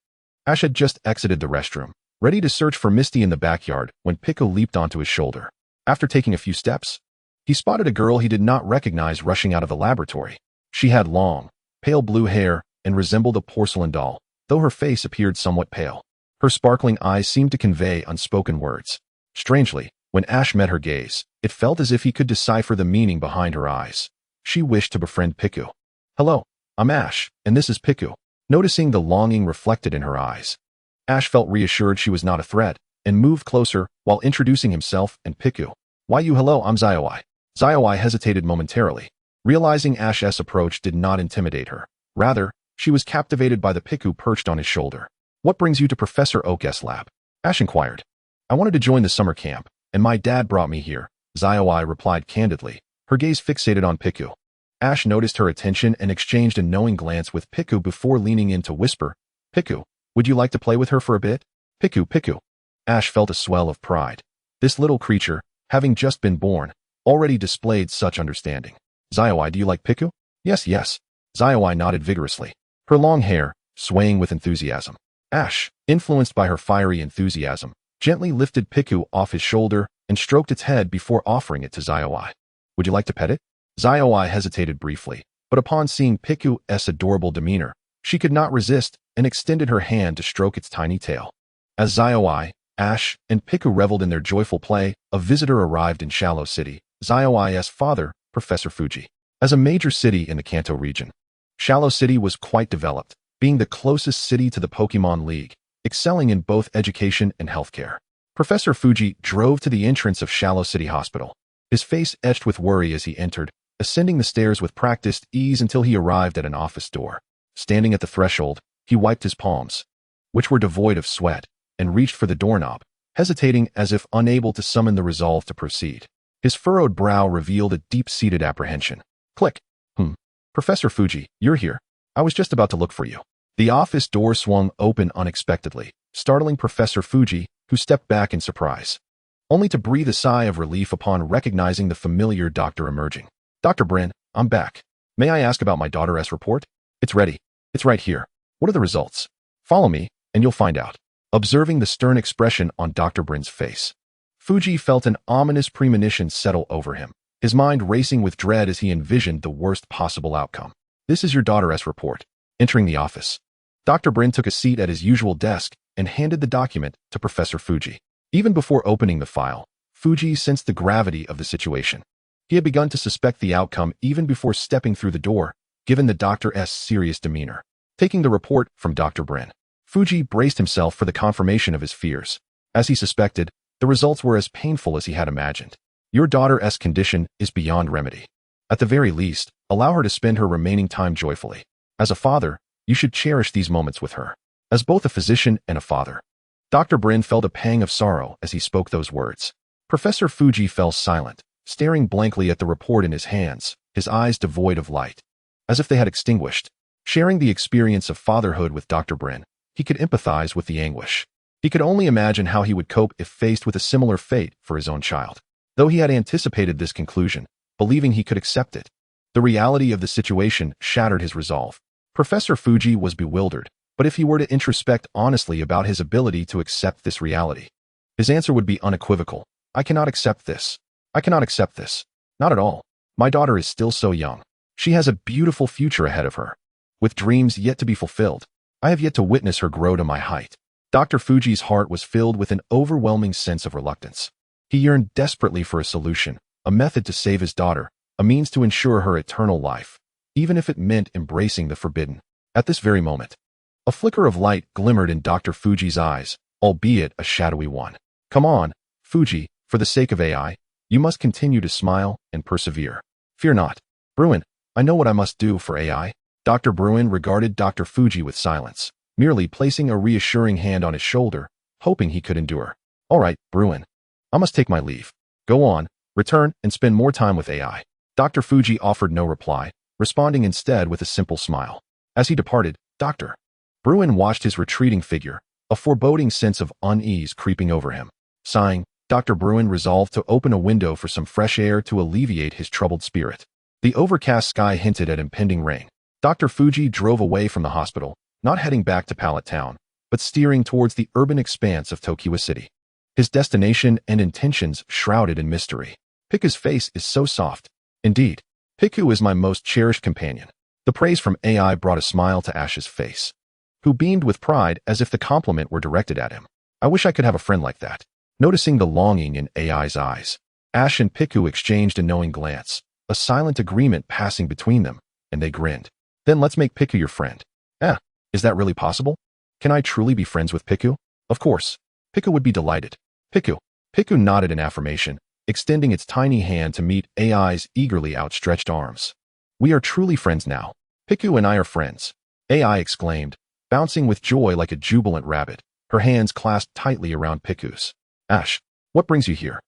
Ash had just exited the restroom, ready to search for Misty in the backyard when Piku leaped onto his shoulder. After taking a few steps, he spotted a girl he did not recognize rushing out of the laboratory. She had long, pale blue hair and resembled a porcelain doll, though her face appeared somewhat pale. Her sparkling eyes seemed to convey unspoken words. Strangely, when Ash met her gaze, it felt as if he could decipher the meaning behind her eyes. She wished to befriend Piku. "Hello, I'm Ash, and this is Piku." Noticing the longing reflected in her eyes, Ash felt reassured she was not a threat, and moved closer while introducing himself and Piku. "Why you hello, I'm Zaioi." Zaioi hesitated momentarily, realizing Ash's approach did not intimidate her. Rather, she was captivated by the Piku perched on his shoulder. "What brings you to Professor Oak's lab?" Ash inquired. "I wanted to join the summer camp, and my dad brought me here," Zaioi replied candidly, her gaze fixated on Piku. Ash noticed her attention and exchanged a knowing glance with Piku before leaning in to whisper, "Piku, would you like to play with her for a bit?" "Piku, Piku." Ash felt a swell of pride. This little creature, having just been born, already displayed such understanding. "Zaioi, do you like Piku?" "Yes, yes." Zaioi nodded vigorously, her long hair swaying with enthusiasm. Ash, influenced by her fiery enthusiasm, gently lifted Piku off his shoulder and stroked its head before offering it to Zaioi. "Would you like to pet it?" Zaioi hesitated briefly, but upon seeing Piku's adorable demeanor, she could not resist and extended her hand to stroke its tiny tail. As Zaioi, Ash, and Piku reveled in their joyful play, a visitor arrived in Shallow City, Zaioi's father, Professor Fuji. As a major city in the Kanto region, Shallow City was quite developed, being the closest city to the Pokémon League, excelling in both education and healthcare. Professor Fuji drove to the entrance of Shallow City Hospital, his face etched with worry as he entered, ascending the stairs with practiced ease until he arrived at an office door. Standing at the threshold, he wiped his palms, which were devoid of sweat, and reached for the doorknob, hesitating as if unable to summon the resolve to proceed. His furrowed brow revealed a deep-seated apprehension. Click. Professor Fuji, you're here. I was just about to look for you." The office door swung open unexpectedly, startling Professor Fuji, who stepped back in surprise, only to breathe a sigh of relief upon recognizing the familiar doctor emerging. "Dr. Brin, I'm back. May I ask about my daughter's report?" "It's ready. It's right here. What are the results?" "Follow me, and you'll find out." Observing the stern expression on Dr. Brin's face, Fuji felt an ominous premonition settle over him, his mind racing with dread as he envisioned the worst possible outcome. "This is your daughter's report." Entering the office, Dr. Brin took a seat at his usual desk and handed the document to Professor Fuji. Even before opening the file, Fuji sensed the gravity of the situation. He had begun to suspect the outcome even before stepping through the door, given the doctor's serious demeanor. Taking the report from Dr. Brin, Fuji braced himself for the confirmation of his fears. As he suspected, the results were as painful as he had imagined. "Your daughter's condition is beyond remedy. At the very least, allow her to spend her remaining time joyfully. As a father, you should cherish these moments with her." As both a physician and a father, Dr. Brin felt a pang of sorrow as he spoke those words. Professor Fuji fell silent, staring blankly at the report in his hands, his eyes devoid of light, as if they had extinguished. Sharing the experience of fatherhood with Dr. Brin, he could empathize with the anguish. He could only imagine how he would cope if faced with a similar fate for his own child. Though he had anticipated this conclusion, believing he could accept it, the reality of the situation shattered his resolve. Professor Fuji was bewildered, but if he were to introspect honestly about his ability to accept this reality, his answer would be unequivocal. "I cannot accept this. I cannot accept this. Not at all. My daughter is still so young. She has a beautiful future ahead of her, with dreams yet to be fulfilled. I have yet to witness her grow to my height." Dr. Fuji's heart was filled with an overwhelming sense of reluctance. He yearned desperately for a solution, a method to save his daughter, a means to ensure her eternal life, even if it meant embracing the forbidden. At this very moment, a flicker of light glimmered in Dr. Fuji's eyes, albeit a shadowy one. Come on, Fuji, for the sake of AI, you must continue to smile and persevere. Fear not. Bruin, I know what I must do for AI. Dr. Bruin regarded Dr. Fuji with silence, merely placing a reassuring hand on his shoulder, hoping he could endure. All right, Bruin. I must take my leave. Go on, return and spend more time with AI. Dr. Fuji offered no reply, responding instead with a simple smile. As he departed, Dr. Bruin watched his retreating figure, a foreboding sense of unease creeping over him. Sighing, Dr. Bruin resolved to open a window for some fresh air to alleviate his troubled spirit. The overcast sky hinted at impending rain. Dr. Fuji drove away from the hospital, not heading back to Pallet Town, but steering towards the urban expanse of Tokyo City. His destination and intentions shrouded in mystery. Piku's face is so soft. Indeed, Piku is my most cherished companion. The praise from AI brought a smile to Ash's face, who beamed with pride as if the compliment were directed at him. I wish I could have a friend like that. Noticing the longing in AI's eyes, Ash and Piku exchanged a knowing glance, a silent agreement passing between them, and they grinned. Then let's make Piku your friend. Is that really possible? Can I truly be friends with Piku? Of course. Piku would be delighted. Piku. Piku nodded in affirmation, extending its tiny hand to meet AI's eagerly outstretched arms. We are truly friends now. Piku and I are friends, AI exclaimed, bouncing with joy like a jubilant rabbit, her hands clasped tightly around Piku's. Ash, what brings you here?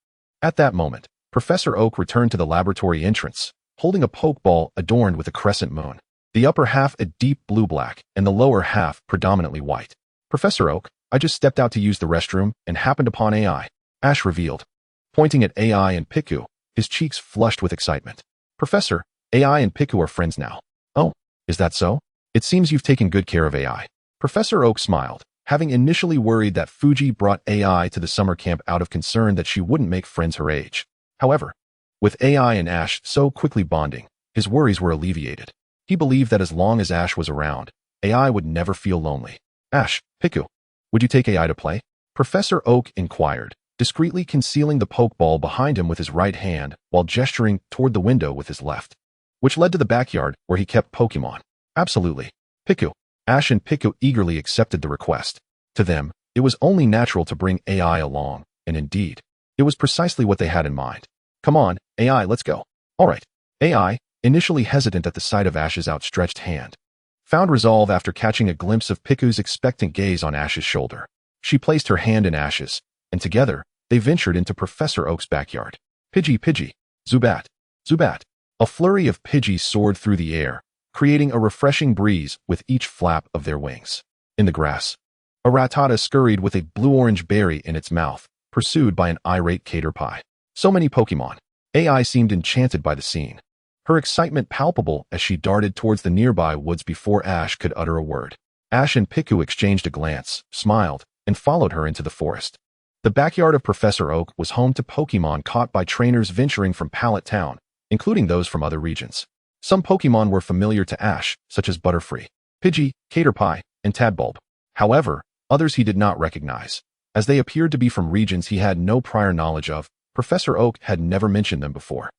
At that moment, Professor Oak returned to the laboratory entrance, holding a pokeball adorned with a crescent moon, the upper half a deep blue-black and the lower half predominantly white. Professor Oak, I just stepped out to use the restroom and happened upon AI, Ash revealed, pointing at AI and Piku, his cheeks flushed with excitement. Professor, AI and Piku are friends now. Oh, is that so? It seems you've taken good care of AI. Professor Oak smiled, having initially worried that Fuji brought AI to the summer camp out of concern that she wouldn't make friends her age. However, with AI and Ash so quickly bonding, his worries were alleviated. He believed that as long as Ash was around, AI would never feel lonely. Ash, Piku, would you take AI to play? Professor Oak inquired, discreetly concealing the pokeball behind him with his right hand while gesturing toward the window with his left, which led to the backyard where he kept Pokémon. Absolutely. Piku. Ash and Piku eagerly accepted the request. To them, it was only natural to bring AI along, and indeed, it was precisely what they had in mind. Come on, AI, let's go. All right. AI, initially hesitant at the sight of Ash's outstretched hand, found resolve after catching a glimpse of Piku's expectant gaze on Ash's shoulder. She placed her hand in Ash's, and together, they ventured into Professor Oak's backyard. Pidgey, Pidgey, Zubat, Zubat. A flurry of Pidgeys soared through the air, creating a refreshing breeze with each flap of their wings. In the grass, a Rattata scurried with a blue-orange berry in its mouth, pursued by an irate caterpie. So many Pokémon. AI seemed enchanted by the scene, her excitement palpable as she darted towards the nearby woods before Ash could utter a word. Ash and Piku exchanged a glance, smiled, and followed her into the forest. The backyard of Professor Oak was home to Pokémon caught by trainers venturing from Pallet Town, including those from other regions. Some Pokémon were familiar to Ash, such as Butterfree, Pidgey, Caterpie, and Tadbulb. However, others he did not recognize, as they appeared to be from regions he had no prior knowledge of. Professor Oak had never mentioned them before.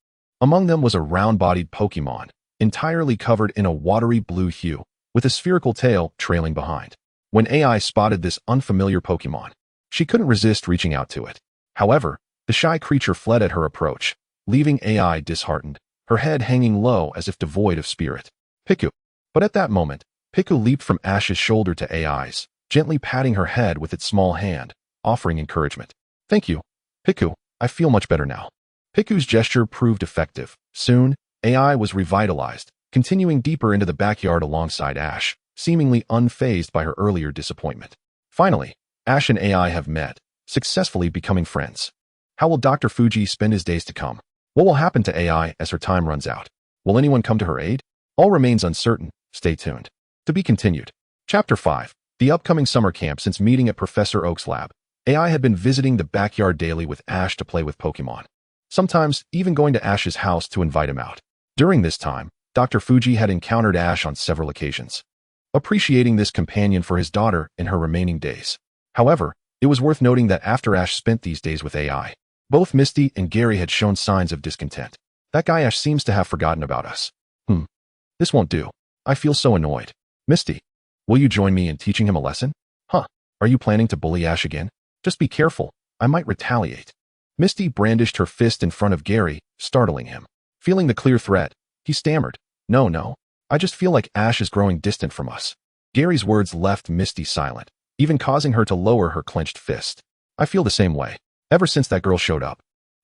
Among them was a round-bodied Pokémon, entirely covered in a watery blue hue, with a spherical tail trailing behind. When AI spotted this unfamiliar Pokémon, she couldn't resist reaching out to it. However, the shy creature fled at her approach, leaving AI disheartened, her head hanging low as if devoid of spirit. Piku. But at that moment, Piku leaped from Ash's shoulder to AI's, gently patting her head with its small hand, offering encouragement. Thank you, Piku. I feel much better now. Piku's gesture proved effective. Soon, AI was revitalized, continuing deeper into the backyard alongside Ash, seemingly unfazed by her earlier disappointment. Finally, Ash and AI have met, successfully becoming friends. How will Dr. Fuji spend his days to come? What will happen to AI as her time runs out? Will anyone come to her aid? All remains uncertain. Stay tuned. To be continued. Chapter 5. The upcoming summer camp. Since meeting at Professor Oak's lab, AI had been visiting the backyard daily with Ash to play with Pokémon, sometimes even going to Ash's house to invite him out. During this time, Dr. Fuji had encountered Ash on several occasions, appreciating this companion for his daughter in her remaining days. However, it was worth noting that after Ash spent these days with AI, Both Misty and Gary had shown signs of discontent. That guy Ash seems to have forgotten about us. This won't do. I feel so annoyed. Misty, will you join me in teaching him a lesson? Are you planning to bully Ash again? Just be careful. I might retaliate. Misty brandished her fist in front of Gary, startling him. Feeling the clear threat, he stammered. No. I just feel like Ash is growing distant from us. Gary's words left Misty silent, even causing her to lower her clenched fist. I feel the same way. Ever since that girl showed up,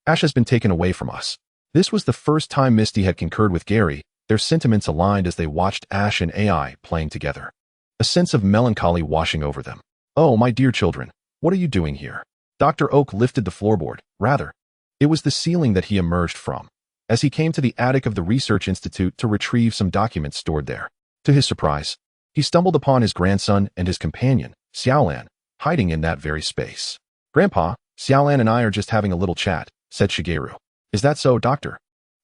Ash has been taken away from us. This was the first time Misty had concurred with Gary, their sentiments aligned as they watched Ash and AI playing together. A sense of melancholy washing over them. Oh, my dear children, what are you doing here? Dr. Oak lifted the floorboard. Rather, it was the ceiling that he emerged from, as he came to the attic of the Research Institute to retrieve some documents stored there. To his surprise, he stumbled upon his grandson and his companion, Xiaolan, hiding in that very space. Grandpa, Xiaolan and I are just having a little chat, said Shigeru. Is that so, Dr.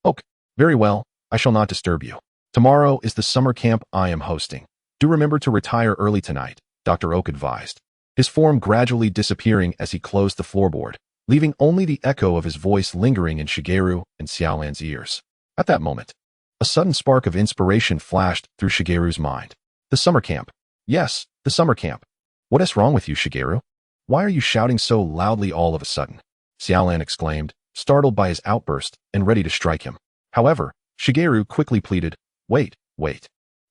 Oak? Very well, I shall not disturb you. Tomorrow is the summer camp I am hosting. Do remember to retire early tonight, Dr. Oak advised, his form gradually disappearing as he closed the floorboard, leaving only the echo of his voice lingering in Shigeru and Xiaolan's ears. At that moment, a sudden spark of inspiration flashed through Shigeru's mind. The summer camp. Yes, the summer camp. What is wrong with you, Shigeru? Why are you shouting so loudly all of a sudden? Xiaolan exclaimed, startled by his outburst and ready to strike him. However, Shigeru quickly pleaded, Wait.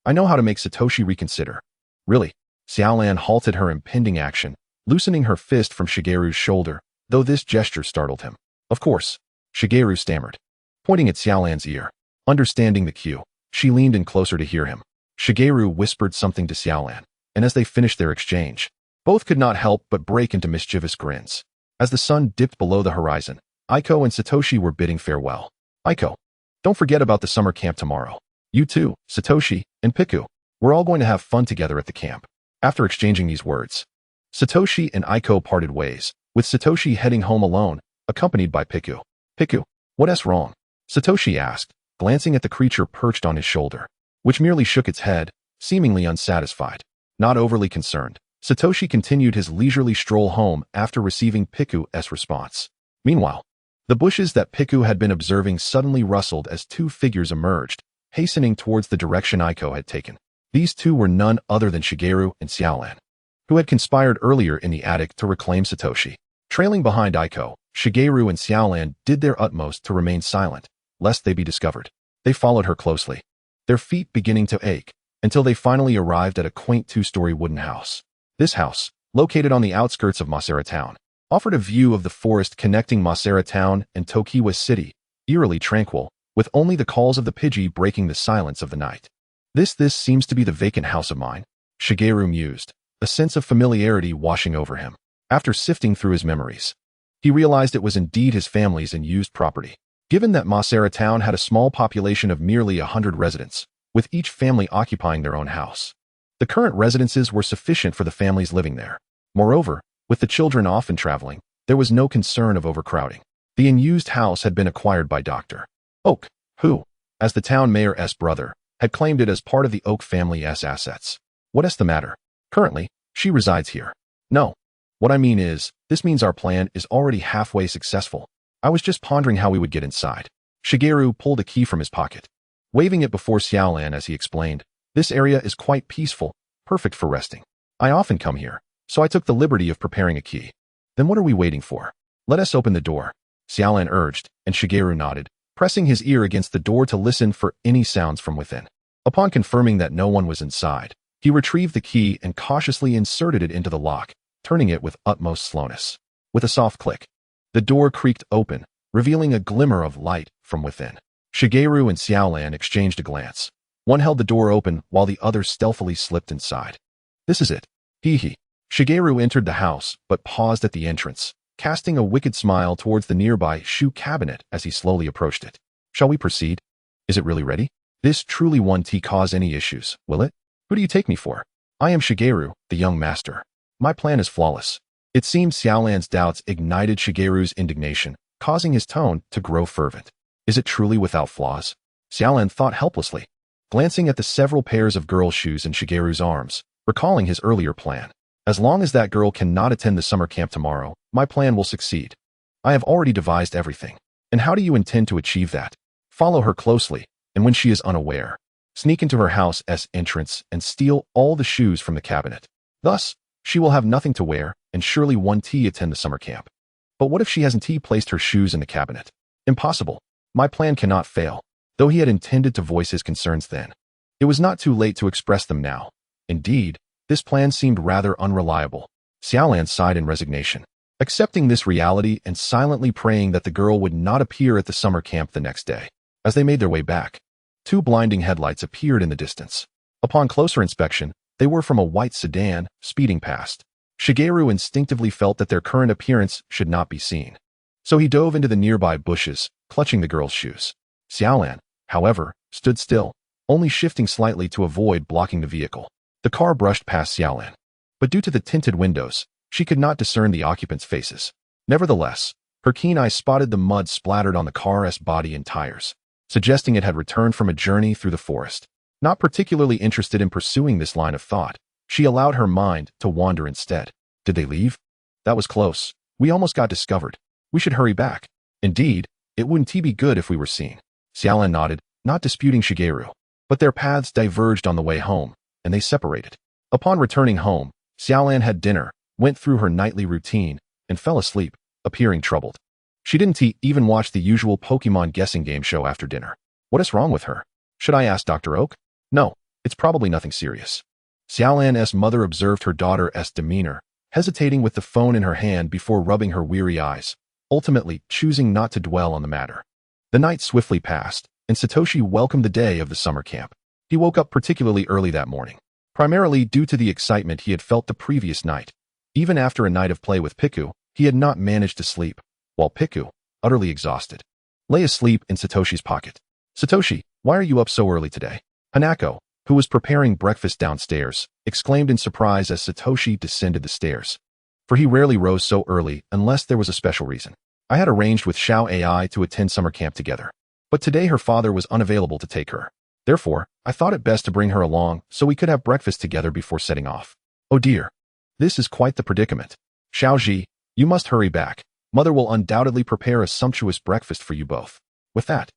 I know how to make Satoshi reconsider. Really? Xiaolan halted her impending action, loosening her fist from Shigeru's shoulder, though this gesture startled him. Of course, Shigeru stammered, pointing at Xiaolan's ear. Understanding the cue, she leaned in closer to hear him. Shigeru whispered something to Xiaolan, and as they finished their exchange, both could not help but break into mischievous grins. As the sun dipped below the horizon, Aiko and Satoshi were bidding farewell. Aiko, don't forget about the summer camp tomorrow. You too, Satoshi, and Piku. We're all going to have fun together at the camp. After exchanging these words, Satoshi and Aiko parted ways, with Satoshi heading home alone, accompanied by Piku. Piku, what's wrong? Satoshi asked, glancing at the creature perched on his shoulder, which merely shook its head, seemingly unsatisfied. Not overly concerned, Satoshi continued his leisurely stroll home after receiving Piku's response. Meanwhile, the bushes that Piku had been observing suddenly rustled as two figures emerged, hastening towards the direction Aiko had taken. These two were none other than Shigeru and Xiaolan, who had conspired earlier in the attic to reclaim Satoshi. Trailing behind Aiko, Shigeru and Xiaolan did their utmost to remain silent, lest they be discovered. They followed her closely, their feet beginning to ache, until they finally arrived at a quaint two-story wooden house. This house, located on the outskirts of Pallet Town, offered a view of the forest connecting Pallet Town and Tokiwa City, eerily tranquil, with only the calls of the Pidgey breaking the silence of the night. This seems to be the vacant house of mine, Shigeru mused, a sense of familiarity washing over him. After sifting through his memories, he realized it was indeed his family's unused property. Given that Pallet Town had a small population of merely 100 residents, with each family occupying their own house, the current residences were sufficient for the families living there. Moreover, with the children often traveling, there was no concern of overcrowding. The unused house had been acquired by Dr. Oak, who, as the town mayor's brother, had claimed it as part of the Oak family's assets. What's the matter? Currently, she resides here. No. What I mean is, this means our plan is already halfway successful. I was just pondering how we would get inside. Shigeru pulled a key from his pocket, waving it before Xiaolan as he explained, this area is quite peaceful, perfect for resting. I often come here, so I took the liberty of preparing a key. Then what are we waiting for? Let us open the door, Xiaolan urged, and Shigeru nodded, pressing his ear against the door to listen for any sounds from within. Upon confirming that no one was inside, he retrieved the key and cautiously inserted it into the lock, turning it with utmost slowness. With a soft click, the door creaked open, revealing a glimmer of light from within. Shigeru and Xiaolan exchanged a glance. One held the door open while the other stealthily slipped inside. This is it. Hee. Shigeru entered the house, but paused at the entrance, casting a wicked smile towards the nearby shoe cabinet as he slowly approached it. Shall we proceed? Is it really ready? This truly won't cause any issues, will it? Who do you take me for? I am Shigeru, the young master. My plan is flawless. It seemed Xiaolan's doubts ignited Shigeru's indignation, causing his tone to grow fervent. Is it truly without flaws? Xiaolan thought helplessly, glancing at the several pairs of girl shoes in Shigeru's arms, recalling his earlier plan. As long as that girl cannot attend the summer camp tomorrow, my plan will succeed. I have already devised everything. And how do you intend to achieve that? Follow her closely, and when she is unaware, sneak into her house's entrance and steal all the shoes from the cabinet. Thus, she will have nothing to wear and surely one T attend the summer camp. But what if she hasn't placed her shoes in the cabinet? Impossible. My plan cannot fail. Though he had intended to voice his concerns then, it was not too late to express them now. Indeed, this plan seemed rather unreliable. Xiaolan sighed in resignation, accepting this reality and silently praying that the girl would not appear at the summer camp the next day. As they made their way back, two blinding headlights appeared in the distance. Upon closer inspection, they were from a white sedan, speeding past. Shigeru instinctively felt that their current appearance should not be seen. So he dove into the nearby bushes, clutching the girl's shoes. Xiaolan, however, stood still, only shifting slightly to avoid blocking the vehicle. The car brushed past Xiaolan, but due to the tinted windows, she could not discern the occupants' faces. Nevertheless, her keen eye spotted the mud splattered on the car's body and tires, suggesting it had returned from a journey through the forest. Not particularly interested in pursuing this line of thought, she allowed her mind to wander instead. Did they leave? That was close. We almost got discovered. We should hurry back. Indeed, it wouldn't be good if we were seen. Xiaolan nodded, not disputing Shigeru. But their paths diverged on the way home, and they separated. Upon returning home, Xiaolan had dinner, went through her nightly routine, and fell asleep, appearing troubled. She didn't even watch the usual Pokémon guessing game show after dinner. What is wrong with her? Should I ask Dr. Oak? No, it's probably nothing serious. Xiaolan's mother observed her daughter's demeanor, hesitating with the phone in her hand before rubbing her weary eyes, ultimately choosing not to dwell on the matter. The night swiftly passed, and Satoshi welcomed the day of the summer camp. He woke up particularly early that morning, primarily due to the excitement he had felt the previous night. Even after a night of play with Piku, he had not managed to sleep, while Piku, utterly exhausted, lay asleep in Satoshi's pocket. Satoshi, why are you up so early today? Hanako, who was preparing breakfast downstairs, exclaimed in surprise as Satoshi descended the stairs. For he rarely rose so early unless there was a special reason. I had arranged with Xiao AI to attend summer camp together, but today her father was unavailable to take her. Therefore, I thought it best to bring her along so we could have breakfast together before setting off. Oh dear. This is quite the predicament. Xiaoji, you must hurry back. Mother will undoubtedly prepare a sumptuous breakfast for you both. With that,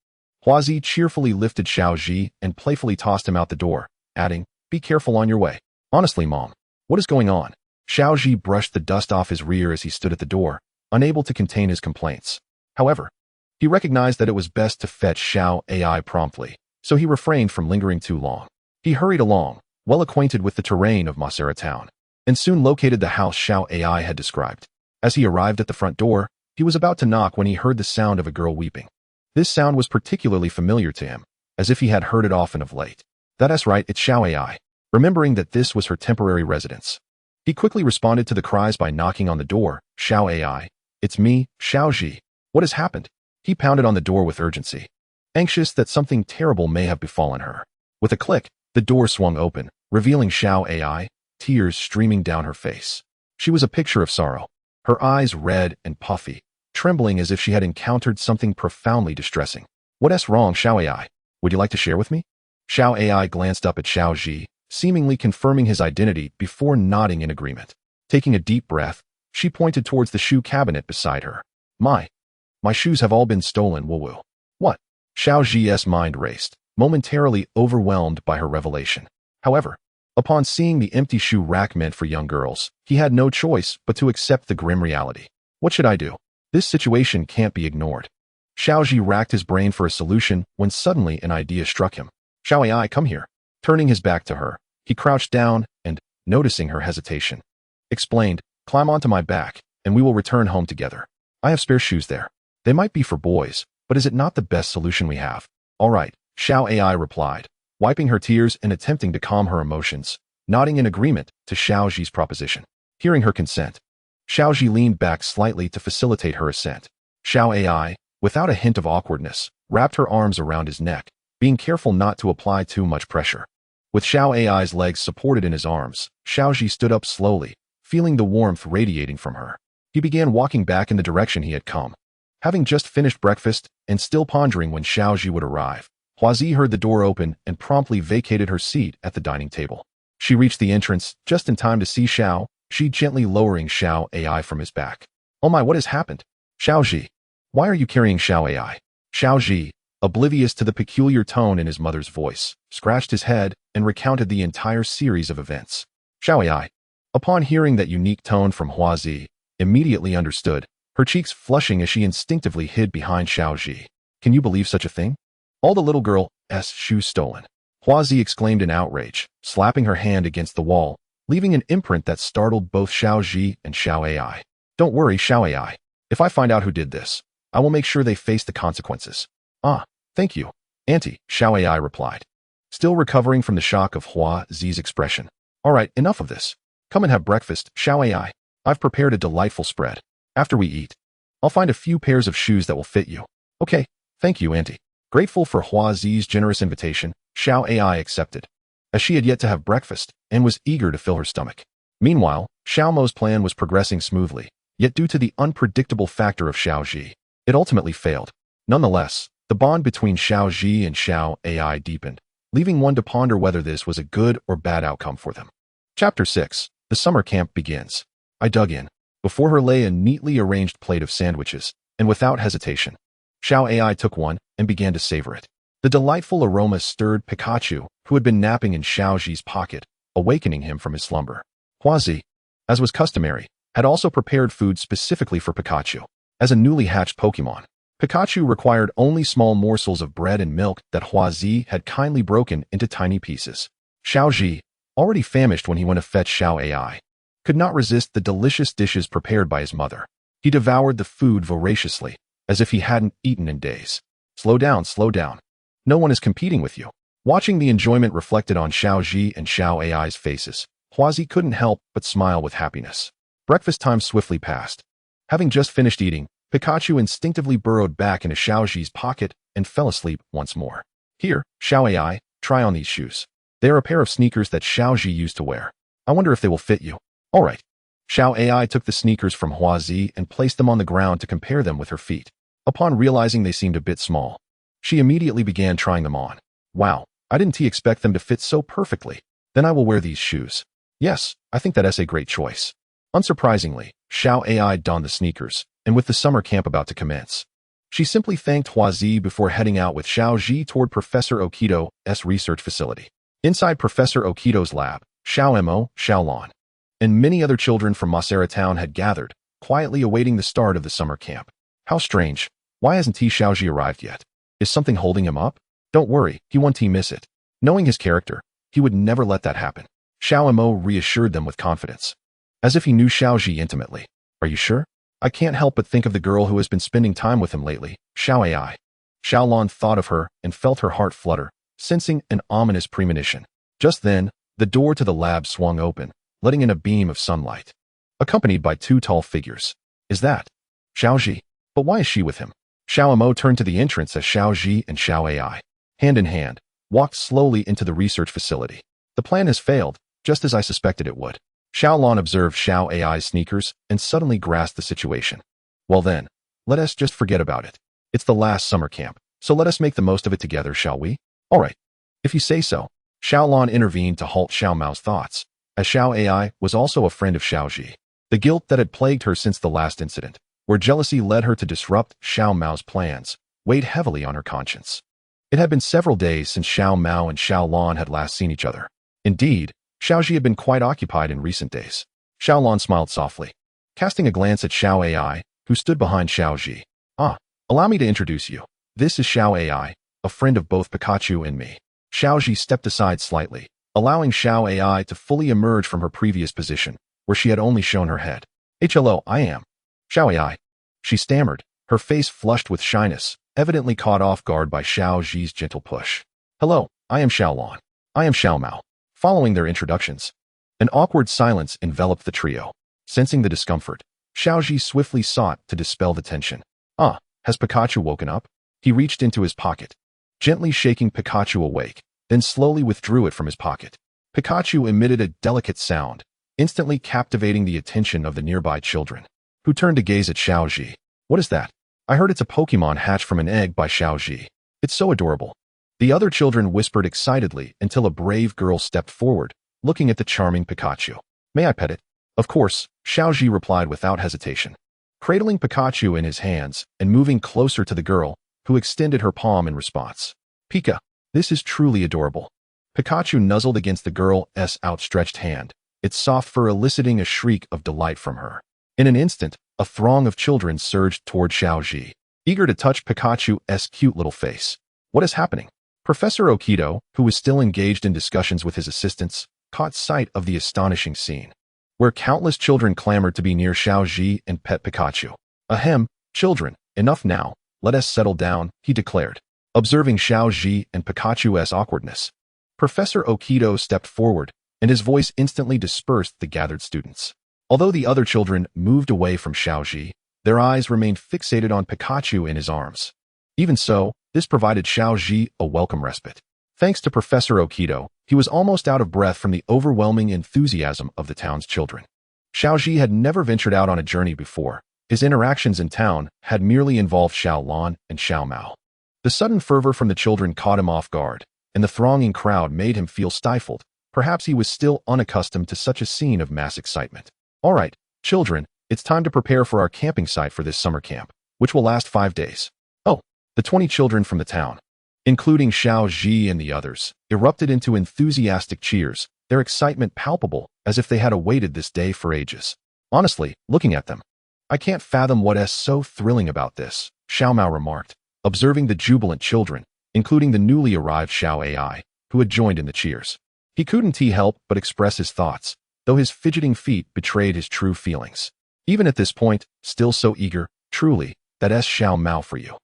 Huazi cheerfully lifted Xiaoji and playfully tossed him out the door, adding, be careful on your way. Honestly, Mom, what is going on? Xiaoji brushed the dust off his rear as he stood at the door, unable to contain his complaints. However, he recognized that it was best to fetch Xiao AI promptly, so he refrained from lingering too long. He hurried along, well acquainted with the terrain of Pallet Town, and soon located the house Xiao AI had described. As he arrived at the front door, he was about to knock when he heard the sound of a girl weeping. This sound was particularly familiar to him, as if he had heard it often of late. That's right, it's Xiao AI. Remembering that this was her temporary residence, he quickly responded to the cries by knocking on the door. Xiao AI, it's me, Xiaoji. What has happened? He pounded on the door with urgency, anxious that something terrible may have befallen her. With a click, the door swung open, revealing Xiao AI, tears streaming down her face. She was a picture of sorrow, her eyes red and puffy, trembling as if she had encountered something profoundly distressing. What's wrong, Xiao AI? Would you like to share with me? Xiao AI glanced up at Xiaoji, seemingly confirming his identity before nodding in agreement. Taking a deep breath, she pointed towards the shoe cabinet beside her. My shoes have all been stolen, woo-woo. What? Xiaoji's mind raced, momentarily overwhelmed by her revelation. However, upon seeing the empty shoe rack meant for young girls, he had no choice but to accept the grim reality. What should I do? This situation can't be ignored. Xiaoji racked his brain for a solution when suddenly an idea struck him. Xiao AI, come here. Turning his back to her, he crouched down and, noticing her hesitation, explained, climb onto my back, and we will return home together. I have spare shoes there. They might be for boys, but is it not the best solution we have? All right, Xiao AI replied, wiping her tears and attempting to calm her emotions, nodding in agreement to Xiaoji's proposition. Hearing her consent, Xiaoji leaned back slightly to facilitate her ascent. Xiao AI, without a hint of awkwardness, wrapped her arms around his neck, being careful not to apply too much pressure. With Xiao AI's legs supported in his arms, Xiaoji stood up slowly, feeling the warmth radiating from her. He began walking back in the direction he had come. Having just finished breakfast and still pondering when Xiaoji would arrive, Huazi heard the door open and promptly vacated her seat at the dining table. She reached the entrance just in time to see Xiaoji gently lowering Xiao AI from his back. Oh my, what has happened? Xiaoji, why are you carrying Xiao AI? Xiaoji, oblivious to the peculiar tone in his mother's voice, scratched his head and recounted the entire series of events. Xiao AI, upon hearing that unique tone from Huazi, immediately understood, her cheeks flushing as she instinctively hid behind Xiaoji. Can you believe such a thing? All the little girl's shoes stolen. Huazi exclaimed in outrage, slapping her hand against the wall, leaving an imprint that startled both Xiaoji and Xiao AI. Don't worry, Xiao AI. If I find out who did this, I will make sure they face the consequences. Ah, thank you, Auntie, Xiao AI replied, still recovering from the shock of Huazi's expression. All right, enough of this. Come and have breakfast, Xiao AI. I've prepared a delightful spread. After we eat, I'll find a few pairs of shoes that will fit you. Okay, thank you, Auntie. Grateful for Huazi's generous invitation, Xiao AI accepted, as she had yet to have breakfast and was eager to fill her stomach. Meanwhile, Xiao Mo's plan was progressing smoothly, yet due to the unpredictable factor of Xiaoji, it ultimately failed. Nonetheless, the bond between Xiaoji and Xiao AI deepened, leaving one to ponder whether this was a good or bad outcome for them. Chapter 6. The summer camp begins. I dug in. Before her lay a neatly arranged plate of sandwiches, and without hesitation, Xiao AI took one and began to savor it. The delightful aroma stirred Pikachu, who had been napping in Xiaoji's pocket, awakening him from his slumber. Huazi, as was customary, had also prepared food specifically for Pikachu. As a newly hatched Pokémon, Pikachu required only small morsels of bread and milk that Huazi had kindly broken into tiny pieces. Xiaoji, already famished when he went to fetch Xiao AI, could not resist the delicious dishes prepared by his mother. He devoured the food voraciously, as if he hadn't eaten in days. Slow down, slow down. No one is competing with you. Watching the enjoyment reflected on Xiaoji and Xiao AI's faces, Huazi couldn't help but smile with happiness. Breakfast time swiftly passed. Having just finished eating, Pikachu instinctively burrowed back into Xiaoji's pocket and fell asleep once more. Here, Xiao AI, try on these shoes. They are a pair of sneakers that Xiaoji used to wear. I wonder if they will fit you. All right. Xiao AI took the sneakers from Huazi and placed them on the ground to compare them with her feet. Upon realizing they seemed a bit small, she immediately began trying them on. Wow, I didn't expect them to fit so perfectly. Then I will wear these shoes. Yes, I think that's a great choice. Unsurprisingly, Xiao AI donned the sneakers, and with the summer camp about to commence, she simply thanked Huazi before heading out with Xiaoji toward Professor Okito's research facility. Inside Professor Okito's lab, Xiao Mo, Xiaolon, and many other children from Pallet Town had gathered, quietly awaiting the start of the summer camp. How strange. Why hasn't Xiaoji arrived yet? Is something holding him up? Don't worry, he won't miss it. Knowing his character, he would never let that happen. Xiao Mo reassured them with confidence, as if he knew Xiaoji intimately. Are you sure? I can't help but think of the girl who has been spending time with him lately, Xiao AI. Xiaolon thought of her and felt her heart flutter, sensing an ominous premonition. Just then, the door to the lab swung open, letting in a beam of sunlight, accompanied by two tall figures. Is that Xiaoji? But why is she with him? Xiao Mo turned to the entrance as Xiaoji and Xiao AI, hand in hand, walked slowly into the research facility. The plan has failed, just as I suspected it would. Xiaolon observed Xiao AI's sneakers and suddenly grasped the situation. Well then, let us just forget about it. It's the last summer camp, so let us make the most of it together, shall we? All right. If you say so. Xiaolon intervened to halt Xiao Mao's thoughts, as Xiao AI was also a friend of Xiaoji. The guilt that had plagued her since the last incident, where jealousy led her to disrupt Xiao Mao's plans, weighed heavily on her conscience. It had been several days since Xiao Mao and Xiaolon had last seen each other. Indeed, Xiaoji had been quite occupied in recent days. Xiaolon smiled softly, casting a glance at Xiao AI, who stood behind Xiaoji. Ah, allow me to introduce you. This is Xiao AI, a friend of both Pikachu and me. Xiaoji stepped aside slightly, allowing Xiao AI to fully emerge from her previous position, where she had only shown her head. Hello, I am Xiao AI. She stammered, her face flushed with shyness, evidently caught off guard by Xiaoji's gentle push. Hello, I am Xiaolon. I am Xiao Mao. Following their introductions, an awkward silence enveloped the trio. Sensing the discomfort, Xiaoji swiftly sought to dispel the tension. Ah, has Pikachu woken up? He reached into his pocket, gently shaking Pikachu awake, then slowly withdrew it from his pocket. Pikachu emitted a delicate sound, instantly captivating the attention of the nearby children, who turned to gaze at Xiaoji. What is that? I heard it's a Pokemon hatched from an egg by Xiaoji. It's so adorable. The other children whispered excitedly until a brave girl stepped forward, looking at the charming Pikachu. May I pet it? Of course, Xiaoji replied without hesitation. cradling Pikachu in his hands and moving closer to the girl, who extended her palm in response. Pika, this is truly adorable. Pikachu nuzzled against the girl's outstretched hand, its soft fur eliciting a shriek of delight from her. In an instant, a throng of children surged toward Xiaoji, eager to touch Pikachu's cute little face. What is happening? Professor Okito, who was still engaged in discussions with his assistants, caught sight of the astonishing scene, where countless children clamored to be near Xiaoji and pet Pikachu. Ahem, children, enough now, let us settle down, he declared. Observing Xiaoji and Pikachu's awkwardness, Professor Okito stepped forward, and his voice instantly dispersed the gathered students. Although the other children moved away from Xiaoji, their eyes remained fixated on Pikachu in his arms. Even so, this provided Xiaoji a welcome respite. Thanks to Professor Okito, he was almost out of breath from the overwhelming enthusiasm of the town's children. Xiaoji had never ventured out on a journey before. His interactions in town had merely involved Xiao Lan and Xiao Mao. The sudden fervor from the children caught him off guard, and the thronging crowd made him feel stifled. Perhaps he was still unaccustomed to such a scene of mass excitement. All right, children, it's time to prepare for our camping site for this summer camp, which will last 5 days. Oh, the 20 children from the town, including Xiaoji and the others, erupted into enthusiastic cheers, their excitement palpable as if they had awaited this day for ages. Honestly, looking at them, I can't fathom what's so thrilling about this, Xiao Mao remarked, observing the jubilant children, including the newly arrived Xiao AI, who had joined in the cheers. He couldn't help but express his thoughts, though his fidgeting feet betrayed his true feelings. Even at this point, still so eager, truly, that's Xiao Mao for you.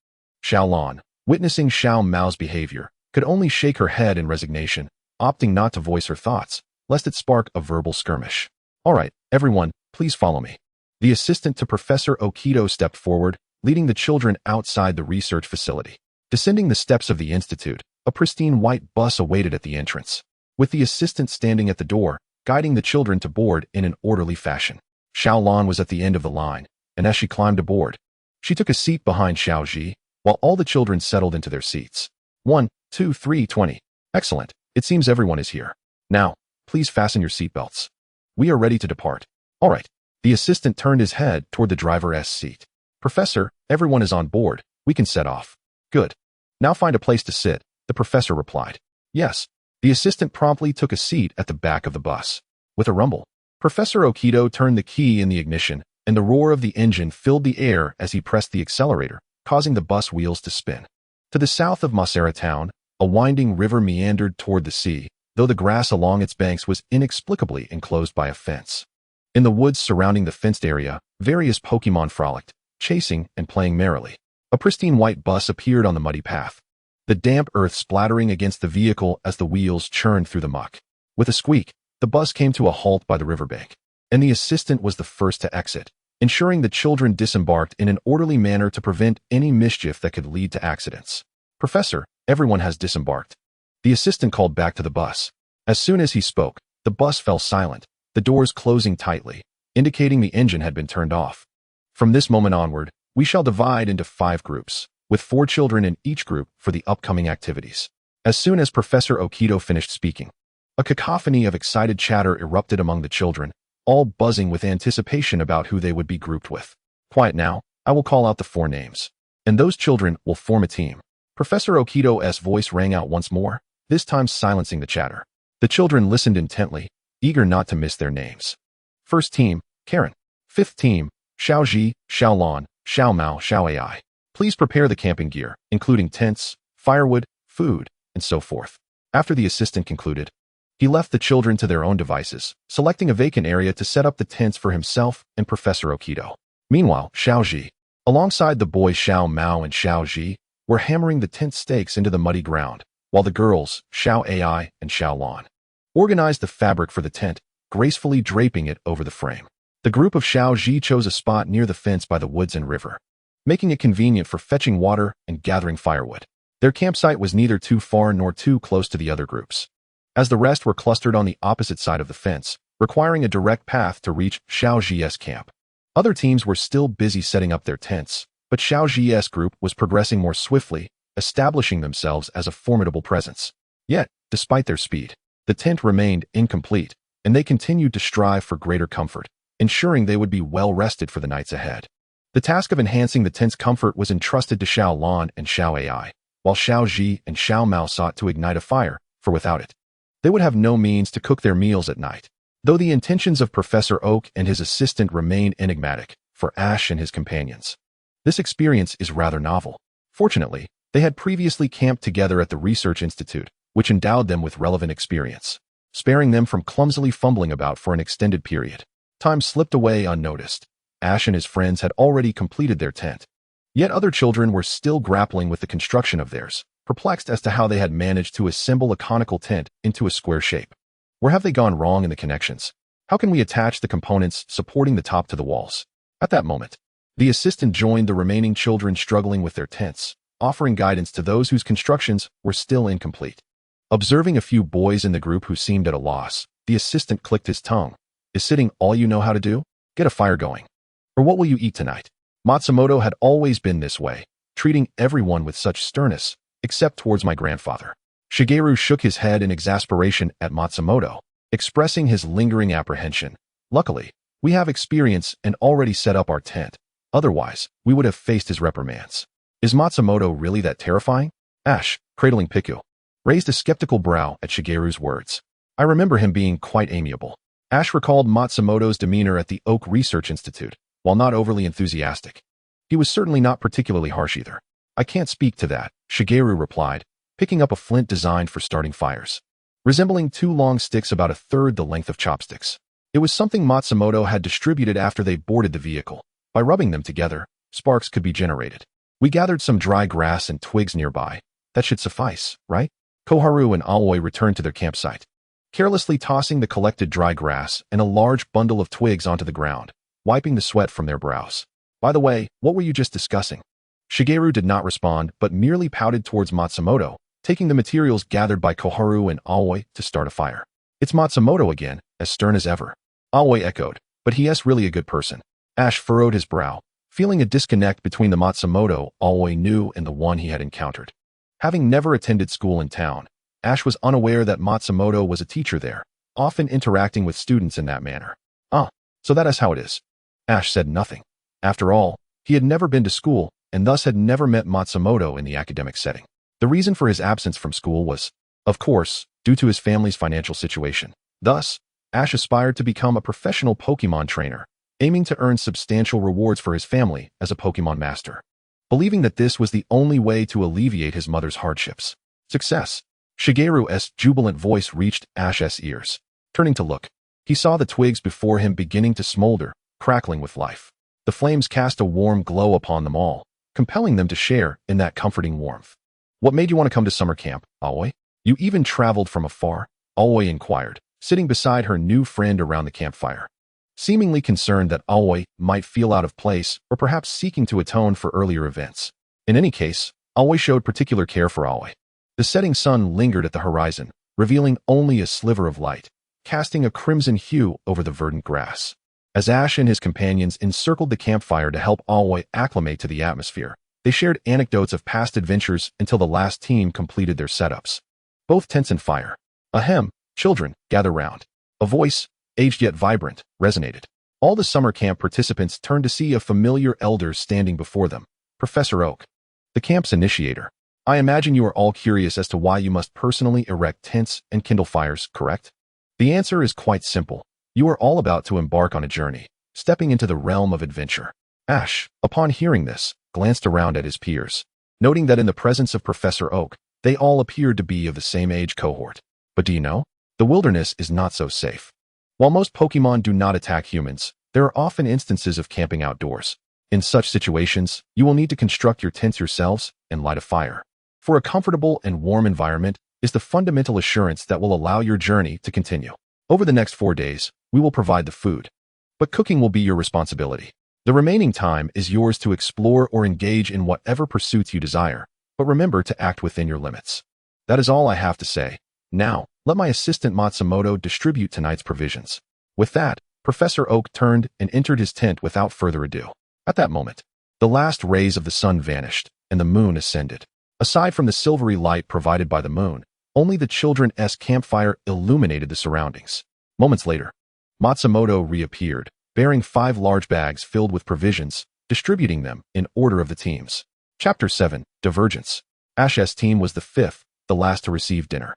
Xiao Lan, witnessing Xiao Mao's behavior, could only shake her head in resignation, opting not to voice her thoughts, lest it spark a verbal skirmish. All right, everyone, please follow me. The assistant to Professor Okito stepped forward, leading the children outside the research facility. Descending the steps of the institute, a pristine white bus awaited at the entrance, with the assistant standing at the door, guiding the children to board in an orderly fashion. Xiao Lan was at the end of the line, and as she climbed aboard, she took a seat behind Xiaoji, while all the children settled into their seats. 1, 2, 3, 20. Excellent. It seems everyone is here. Now, please fasten your seatbelts. We are ready to depart. All right. The assistant turned his head toward the driver's seat. Professor, everyone is on board. We can set off. Good. Now find a place to sit, the professor replied. Yes. The assistant promptly took a seat at the back of the bus. With a rumble, Professor Okito turned the key in the ignition, and the roar of the engine filled the air as he pressed the accelerator, causing the bus wheels to spin. To the south of Pallet Town, a winding river meandered toward the sea, though the grass along its banks was inexplicably enclosed by a fence. In the woods surrounding the fenced area, various Pokémon frolicked, chasing and playing merrily. A pristine white bus appeared on the muddy path, the damp earth splattering against the vehicle as the wheels churned through the muck. With a squeak, the bus came to a halt by the riverbank, and the assistant was the first to exit, ensuring the children disembarked in an orderly manner to prevent any mischief that could lead to accidents. Professor, everyone has disembarked. The assistant called back to the bus. As soon as he spoke, the bus fell silent, the doors closing tightly, indicating the engine had been turned off. From this moment onward, we shall divide into 5 groups, with 4 children in each group for the upcoming activities. As soon as Professor Okito finished speaking, a cacophony of excited chatter erupted among the children, all buzzing with anticipation about who they would be grouped with. Quiet now, I will call out the 4 names, and those children will form a team. Professor Okito's voice rang out once more, this time silencing the chatter. The children listened intently, eager not to miss their names. First team, Karen. Fifth team, Xiaoji, Xiaolan, Xiao Mao, Xiao AI. Please prepare the camping gear, including tents, firewood, food, and so forth. After the assistant concluded, he left the children to their own devices, selecting a vacant area to set up the tents for himself and Professor Okito. Meanwhile, Xiaoji, alongside the boys Xiao Mao and Xiaoji, were hammering the tent stakes into the muddy ground, while the girls, Xiao AI and Xiao Lan, organized the fabric for the tent, gracefully draping it over the frame. The group of Xiaoji chose a spot near the fence by the woods and river, making it convenient for fetching water and gathering firewood. Their campsite was neither too far nor too close to the other groups, as the rest were clustered on the opposite side of the fence, requiring a direct path to reach Xiaoji's camp. Other teams were still busy setting up their tents, but Xiaoji's group was progressing more swiftly, establishing themselves as a formidable presence. Yet, despite their speed, the tent remained incomplete, and they continued to strive for greater comfort, ensuring they would be well rested for the nights ahead. The task of enhancing the tent's comfort was entrusted to Xiao Lan and Xiao Ai, while Xiao Ji and Xiao Mao sought to ignite a fire, for without it, they would have no means to cook their meals at night. Though the intentions of Professor Oak and his assistant remain enigmatic for Ash and his companions, this experience is rather novel. Fortunately, they had previously camped together at the Research Institute, which endowed them with relevant experience, sparing them from clumsily fumbling about for an extended period. Time slipped away unnoticed. Ash and his friends had already completed their tent. Yet other children were still grappling with the construction of theirs, perplexed as to how they had managed to assemble a conical tent into a square shape. Where have they gone wrong in the connections? How can we attach the components supporting the top to the walls? At that moment, the assistant joined the remaining children struggling with their tents, offering guidance to those whose constructions were still incomplete. Observing a few boys in the group who seemed at a loss, the assistant clicked his tongue. Is sitting all you know how to do? Get a fire going. Or what will you eat tonight? Matsumoto had always been this way, treating everyone with such sternness, except towards my grandfather. Shigeru shook his head in exasperation at Matsumoto, expressing his lingering apprehension. Luckily, we have experience and already set up our tent. Otherwise, we would have faced his reprimands. Is Matsumoto really that terrifying? Ash, cradling Piku, raised a skeptical brow at Shigeru's words. I remember him being quite amiable. Ash recalled Matsumoto's demeanor at the Oak Research Institute, while not overly enthusiastic. He was certainly not particularly harsh either. I can't speak to that, Shigeru replied, picking up a flint designed for starting fires. Resembling two long sticks about a third the length of chopsticks. It was something Matsumoto had distributed after they boarded the vehicle. By rubbing them together, sparks could be generated. We gathered some dry grass and twigs nearby. That should suffice, right? Koharu and Aoi returned to their campsite, carelessly tossing the collected dry grass and a large bundle of twigs onto the ground, wiping the sweat from their brows. By the way, what were you just discussing? Shigeru did not respond, but merely pouted towards Matsumoto, taking the materials gathered by Koharu and Aoi to start a fire. It's Matsumoto again, as stern as ever. Aoi echoed, but he is really a good person. Ash furrowed his brow, feeling a disconnect between the Matsumoto Aoi knew and the one he had encountered. Having never attended school in town, Ash was unaware that Matsumoto was a teacher there, often interacting with students in that manner. So that is how it is. Ash said nothing. After all, he had never been to school, and thus had never met Matsumoto in the academic setting. The reason for his absence from school was, of course, due to his family's financial situation. Thus, Ash aspired to become a professional Pokémon trainer, aiming to earn substantial rewards for his family as a Pokémon Master. Believing that this was the only way to alleviate his mother's hardships. Success. Shigeru's jubilant voice reached Ash's ears. Turning to look, he saw the twigs before him beginning to smolder, crackling with life. The flames cast a warm glow upon them all, compelling them to share in that comforting warmth. What made you want to come to summer camp, Aoi? You even traveled from afar? Aoi inquired, sitting beside her new friend around the campfire. Seemingly concerned that Aoi might feel out of place or perhaps seeking to atone for earlier events. In any case, Aoi showed particular care for Aoi. The setting sun lingered at the horizon, revealing only a sliver of light, casting a crimson hue over the verdant grass. As Ash and his companions encircled the campfire to help Aoi acclimate to the atmosphere, they shared anecdotes of past adventures until the last team completed their setups. Both tents and fire. Ahem, children, gather round. A voice, aged yet vibrant, resonated. All the summer camp participants turned to see a familiar elder standing before them, Professor Oak, the camp's initiator. I imagine you are all curious as to why you must personally erect tents and kindle fires, correct? The answer is quite simple. You are all about to embark on a journey, stepping into the realm of adventure. Ash, upon hearing this, glanced around at his peers, noting that in the presence of Professor Oak, they all appeared to be of the same age cohort. But do you know? The wilderness is not so safe. While most Pokémon do not attack humans, there are often instances of camping outdoors. In such situations, you will need to construct your tents yourselves and light a fire. For a comfortable and warm environment is the fundamental assurance that will allow your journey to continue. Over the next 4 days, we will provide the food, but cooking will be your responsibility. The remaining time is yours to explore or engage in whatever pursuits you desire, but remember to act within your limits. That is all I have to say. Now, let my assistant Matsumoto distribute tonight's provisions. With that, Professor Oak turned and entered his tent without further ado. At that moment, the last rays of the sun vanished, and the moon ascended. Aside from the silvery light provided by the moon, only the children's campfire illuminated the surroundings. Moments later, Matsumoto reappeared, bearing 5 large bags filled with provisions, distributing them in order of the teams. Chapter 7, Divergence. Ash's team was the fifth, the last to receive dinner.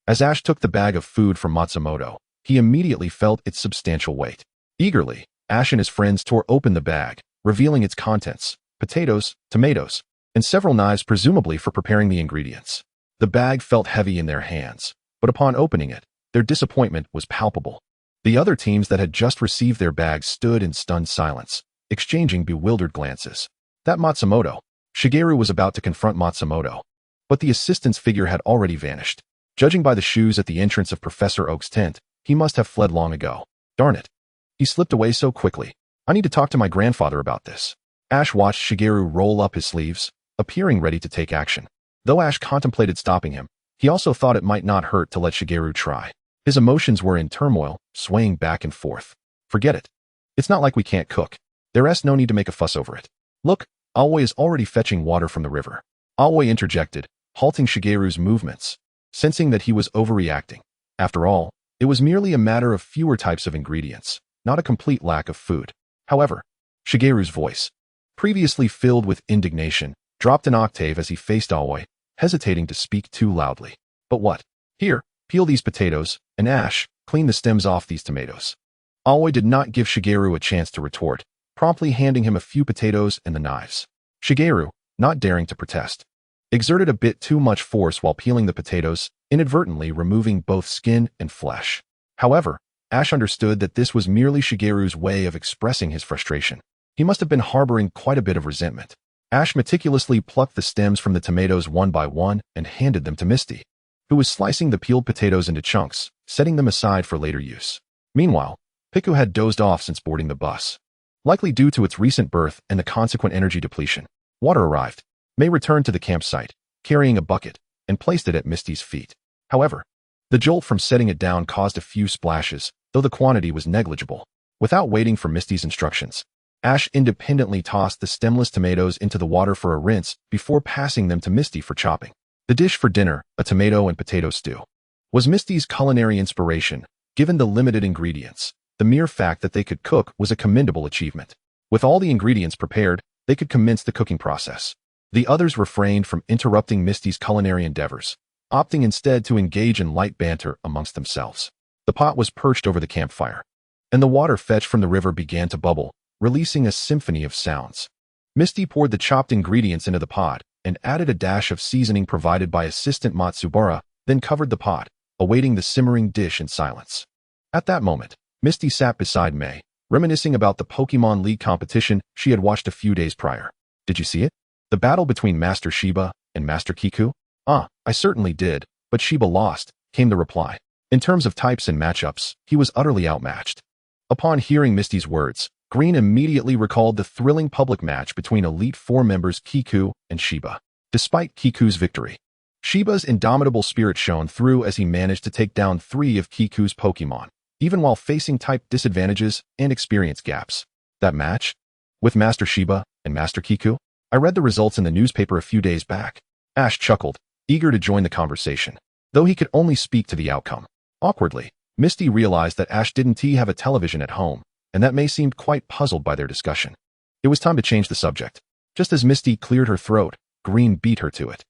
As Ash took the bag of food from Matsumoto, he immediately felt its substantial weight. Eagerly, Ash and his friends tore open the bag, revealing its contents: potatoes, tomatoes, and several knives presumably for preparing the ingredients. The bag felt heavy in their hands, but upon opening it, their disappointment was palpable. The other teams that had just received their bags stood in stunned silence, exchanging bewildered glances. That Matsumoto. Shigeru was about to confront Matsumoto, but the assistant's figure had already vanished. Judging by the shoes at the entrance of Professor Oak's tent, he must have fled long ago. Darn it. He slipped away so quickly. I need to talk to my grandfather about this. Ash watched Shigeru roll up his sleeves, appearing ready to take action. Though Ash contemplated stopping him, he also thought it might not hurt to let Shigeru try. His emotions were in turmoil, swaying back and forth. Forget it. It's not like we can't cook. There's no need to make a fuss over it. Look, Aoi is already fetching water from the river. Aoi interjected, halting Shigeru's movements, sensing that he was overreacting. After all, it was merely a matter of fewer types of ingredients, not a complete lack of food. However, Shigeru's voice, previously filled with indignation, dropped an octave as he faced Aoi, hesitating to speak too loudly. But what? Here, peel these potatoes, and Ash, clean the stems off these tomatoes. Aoi did not give Shigeru a chance to retort, promptly handing him a few potatoes and the knives. Shigeru, not daring to protest, exerted a bit too much force while peeling the potatoes, inadvertently removing both skin and flesh. However, Ash understood that this was merely Shigeru's way of expressing his frustration. He must have been harboring quite a bit of resentment. Ash meticulously plucked the stems from the tomatoes one by one and handed them to Misty, who was slicing the peeled potatoes into chunks, setting them aside for later use. Meanwhile, Piku had dozed off since boarding the bus, likely due to its recent birth and the consequent energy depletion. Water arrived. May returned to the campsite, carrying a bucket, and placed it at Misty's feet. However, the jolt from setting it down caused a few splashes, though the quantity was negligible. Without waiting for Misty's instructions, Ash independently tossed the stemless tomatoes into the water for a rinse before passing them to Misty for chopping. The dish for dinner, a tomato and potato stew, was Misty's culinary inspiration. Given the limited ingredients, the mere fact that they could cook was a commendable achievement. With all the ingredients prepared, they could commence the cooking process. The others refrained from interrupting Misty's culinary endeavors, opting instead to engage in light banter amongst themselves. The pot was perched over the campfire, and the water fetched from the river began to bubble, releasing a symphony of sounds. Misty poured the chopped ingredients into the pot and added a dash of seasoning provided by assistant Matsubara, then covered the pot, awaiting the simmering dish in silence. At that moment, Misty sat beside May, reminiscing about the Pokémon League competition she had watched a few days prior. Did you see it? The battle between Master Shiba and Master Kiku? I certainly did, but Shiba lost, came the reply. In terms of types and matchups, he was utterly outmatched. Upon hearing Misty's words, Green immediately recalled the thrilling public match between Elite Four members Kiku and Shiba. Despite Kiku's victory, Shiba's indomitable spirit shone through as he managed to take down 3 of Kiku's Pokémon, even while facing type disadvantages and experience gaps. That match? With Master Shiba and Master Kiku? I read the results in the newspaper a few days back. Ash chuckled, eager to join the conversation, though he could only speak to the outcome. Awkwardly, Misty realized that Ash didn't have a television at home, and that May seemed quite puzzled by their discussion. It was time to change the subject. Just as Misty cleared her throat, Green beat her to it.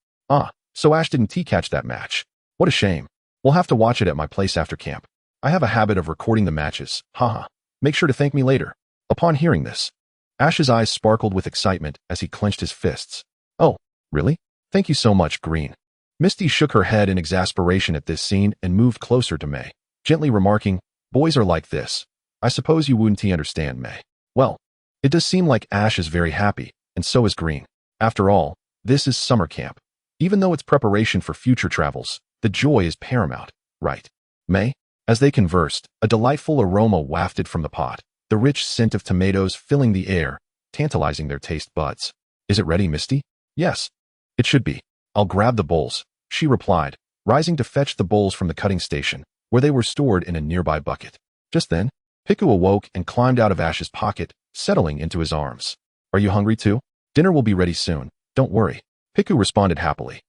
So Ash didn't catch that match. What a shame. We'll have to watch it at my place after camp. I have a habit of recording the matches, haha. Make sure to thank me later. Upon hearing this, Ash's eyes sparkled with excitement as he clenched his fists. Oh, really? Thank you so much, Green. Misty shook her head in exasperation at this scene and moved closer to May, gently remarking, boys are like this. I suppose you wouldn't understand, May. Well, it does seem like Ash is very happy, and so is Green. After all, this is summer camp. Even though it's preparation for future travels, the joy is paramount, right? May? As they conversed, a delightful aroma wafted from the pot, the rich scent of tomatoes filling the air, tantalizing their taste buds. Is it ready, Misty? Yes. It should be. I'll grab the bowls, she replied, rising to fetch the bowls from the cutting station, where they were stored in a nearby bucket. Just then, Piku awoke and climbed out of Ash's pocket, settling into his arms. Are you hungry too? Dinner will be ready soon, don't worry. Piku responded happily.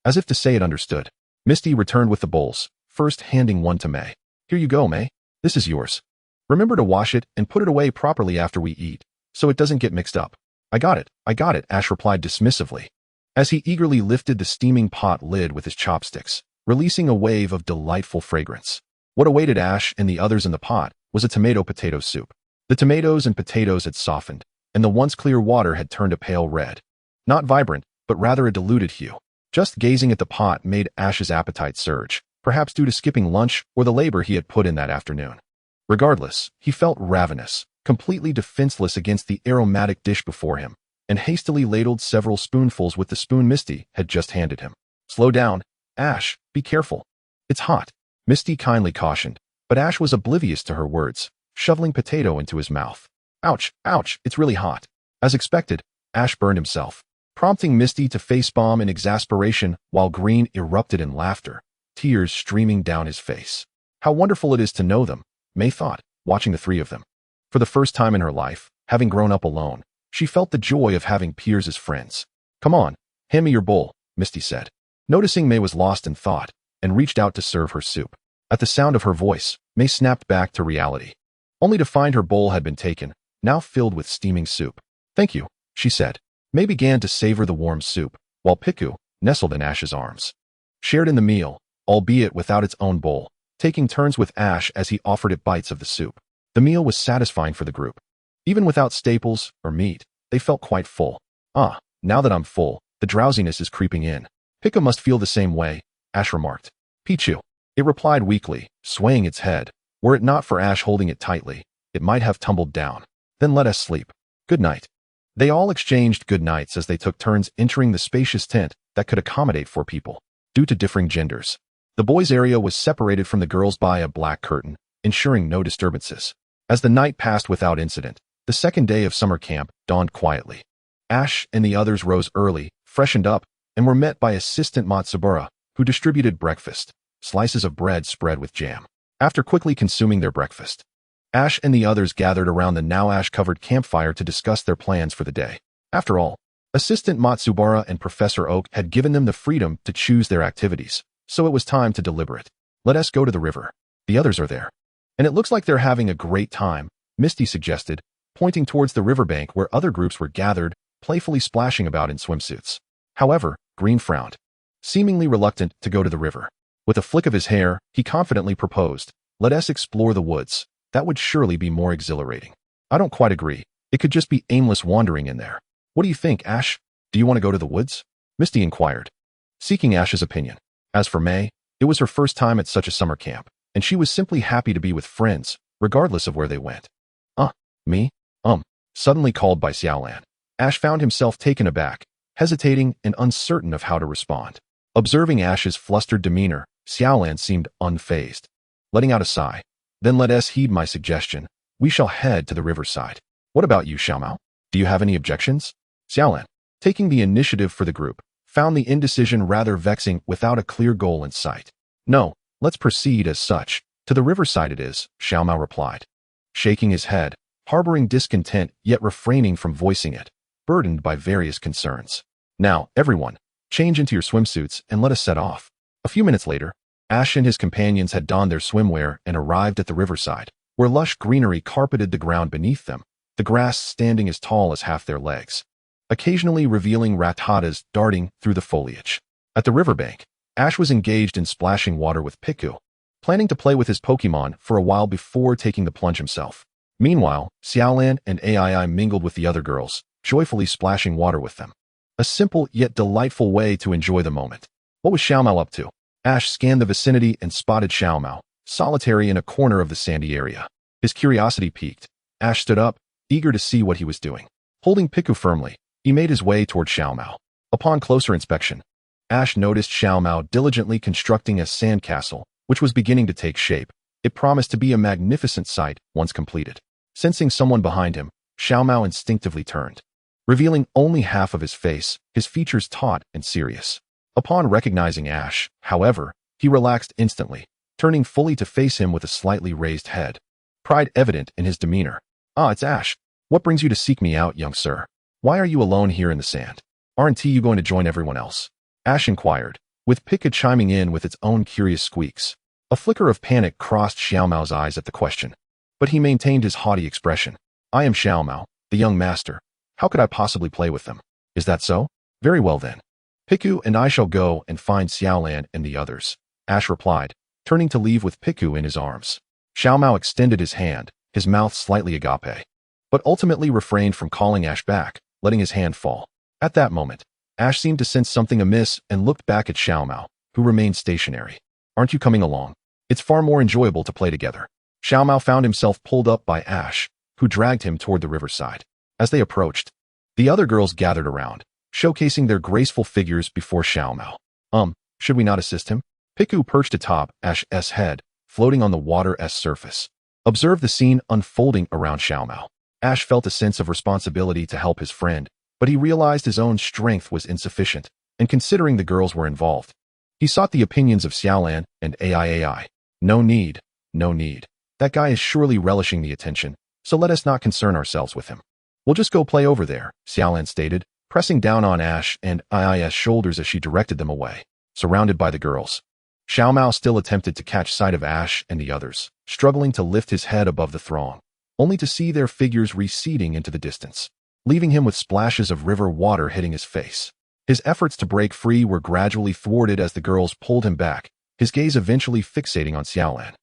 As if to say it understood, Misty returned with the bowls, first handing one to May. Here you go, May. This is yours. Remember to wash it and put it away properly after we eat, so it doesn't get mixed up. I got it, Ash replied dismissively, as he eagerly lifted the steaming pot lid with his chopsticks, releasing a wave of delightful fragrance. What awaited Ash and the others in the pot was a tomato-potato soup. The tomatoes and potatoes had softened, and the once clear water had turned a pale red. Not vibrant, but rather a diluted hue. Just gazing at the pot made Ash's appetite surge, perhaps due to skipping lunch or the labor he had put in that afternoon. Regardless, he felt ravenous, completely defenseless against the aromatic dish before him, and hastily ladled several spoonfuls with the spoon Misty had just handed him. Slow down, Ash, be careful. It's hot, Misty kindly cautioned, but Ash was oblivious to her words, shoveling potato into his mouth. Ouch, ouch, it's really hot. As expected, Ash burned himself, prompting Misty to facepalm in exasperation while Green erupted in laughter, tears streaming down his face. How wonderful it is to know them, May thought, watching the three of them. For the first time in her life, having grown up alone, she felt the joy of having peers as friends. Come on, hand me your bowl, Misty said, noticing May was lost in thought, and reached out to serve her soup. At the sound of her voice, May snapped back to reality, only to find her bowl had been taken, now filled with steaming soup. Thank you, she said. May began to savor the warm soup, while Piku nestled in Ash's arms. Shared in the meal, albeit without its own bowl, taking turns with Ash as he offered it bites of the soup. The meal was satisfying for the group. Even without staples or meat, they felt quite full. Ah, now that I'm full, the drowsiness is creeping in. Piku must feel the same way, Ash remarked. Pichu, it replied weakly, swaying its head. Were it not for Ash holding it tightly, it might have tumbled down. Then let us sleep. Good night. They all exchanged good nights as they took turns entering the spacious tent that could accommodate 4 people, due to differing genders. The boys' area was separated from the girls' by a black curtain, ensuring no disturbances. As the night passed without incident, the second day of summer camp dawned quietly. Ash and the others rose early, freshened up, and were met by Assistant Matsubara, who distributed breakfast, slices of bread spread with jam. After quickly consuming their breakfast, Ash and the others gathered around the now ash-covered campfire to discuss their plans for the day. After all, Assistant Matsubara and Professor Oak had given them the freedom to choose their activities, so it was time to deliberate. Let us go to the river. The others are there. And it looks like they're having a great time, Misty suggested, pointing towards the riverbank where other groups were gathered, playfully splashing about in swimsuits. However, Green frowned, seemingly reluctant to go to the river. With a flick of his hair, he confidently proposed, let us explore the woods. That would surely be more exhilarating. I don't quite agree. It could just be aimless wandering in there. What do you think, Ash? Do you want to go to the woods? Misty inquired, seeking Ash's opinion. As for May, it was her first time at such a summer camp, and she was simply happy to be with friends, regardless of where they went. Me? Suddenly called by Xiaolan. Ash found himself taken aback, hesitating and uncertain of how to respond. Observing Ash's flustered demeanor, Xiaolan seemed unfazed. Letting out a sigh, then let us heed my suggestion. We shall head to the riverside. What about you, Xiaomao? Do you have any objections? Xiaolan, taking the initiative for the group, found the indecision rather vexing without a clear goal in sight. No, let's proceed as such. To the riverside it is, Xiaomao replied, shaking his head, harboring discontent yet refraining from voicing it, burdened by various concerns. Now, everyone, change into your swimsuits and let us set off. A few minutes later, Ash and his companions had donned their swimwear and arrived at the riverside, where lush greenery carpeted the ground beneath them, the grass standing as tall as half their legs, occasionally revealing rattatas darting through the foliage. At the riverbank, Ash was engaged in splashing water with Piku, planning to play with his Pokémon for a while before taking the plunge himself. Meanwhile, Xiaolan and Ai mingled with the other girls, joyfully splashing water with them. A simple yet delightful way to enjoy the moment. What was Xiaomao up to? Ash scanned the vicinity and spotted Xiaomao, solitary in a corner of the sandy area. His curiosity piqued. Ash stood up, eager to see what he was doing. Holding Piku firmly, he made his way toward Xiaomao. Upon closer inspection, Ash noticed Xiaomao diligently constructing a sandcastle, which was beginning to take shape. It promised to be a magnificent sight once completed. Sensing someone behind him, Xiaomao instinctively turned, revealing only half of his face, his features taut and serious. Upon recognizing Ash, however, he relaxed instantly, turning fully to face him with a slightly raised head, pride evident in his demeanor. Ah, it's Ash. What brings you to seek me out, young sir? Why are you alone here in the sand? Aren't you going to join everyone else? Ash inquired, with Pika chiming in with its own curious squeaks. A flicker of panic crossed Xiaomao's eyes at the question, but he maintained his haughty expression. I am Xiaomao, the young master. How could I possibly play with them? Is that so? Very well then. Piku and I shall go and find Xiaolan and the others, Ash replied, turning to leave with Piku in his arms. Xiao Mao extended his hand, his mouth slightly agape, but ultimately refrained from calling Ash back, letting his hand fall. At that moment, Ash seemed to sense something amiss and looked back at Xiao Mao, who remained stationary. Aren't you coming along? It's far more enjoyable to play together. Xiao Mao found himself pulled up by Ash, who dragged him toward the riverside. As they approached, the other girls gathered around, showcasing their graceful figures before Xiao Mao. Should we not assist him? Piku perched atop Ash's head, floating on the water's surface. Observe the scene unfolding around Xiao Mao. Ash felt a sense of responsibility to help his friend, but he realized his own strength was insufficient, and considering the girls were involved, he sought the opinions of Xiaolan and AI. No need, no need. That guy is surely relishing the attention, so let us not concern ourselves with him. We'll just go play over there, Xiaolan stated, pressing down on Ash and AI's shoulders as she directed them away. Surrounded by the girls, Xiao Mao still attempted to catch sight of Ash and the others, struggling to lift his head above the throng, only to see their figures receding into the distance, leaving him with splashes of river water hitting his face. His efforts to break free were gradually thwarted as the girls pulled him back, his gaze eventually fixating on Xiaolan,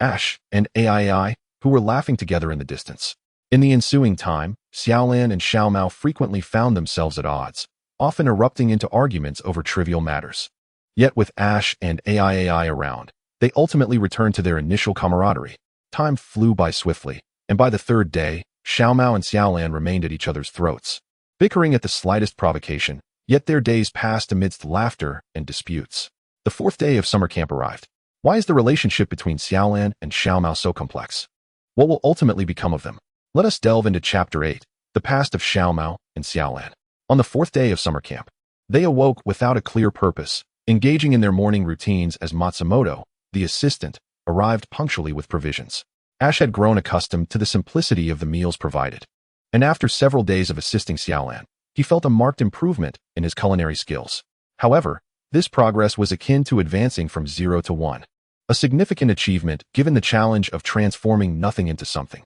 Ash, and AI, who were laughing together in the distance. In the ensuing time, Xiaolan and Xiao Mao frequently found themselves at odds, often erupting into arguments over trivial matters. Yet with Ash and AI around, they ultimately returned to their initial camaraderie. Time flew by swiftly, and by the third day, Xiao Mao and Xiaolan remained at each other's throats, bickering at the slightest provocation, yet their days passed amidst laughter and disputes. The fourth day of summer camp arrived. Why is the relationship between Xiaolan and Xiao Mao so complex? What will ultimately become of them? Let us delve into Chapter 8, the past of Xiao Mao and Xiaolan. On the fourth day of summer camp, they awoke without a clear purpose, engaging in their morning routines as Matsumoto, the assistant, arrived punctually with provisions. Ash had grown accustomed to the simplicity of the meals provided, and after several days of assisting Xiaolan, he felt a marked improvement in his culinary skills. However, this progress was akin to advancing from 0 to 1, a significant achievement given the challenge of transforming nothing into something.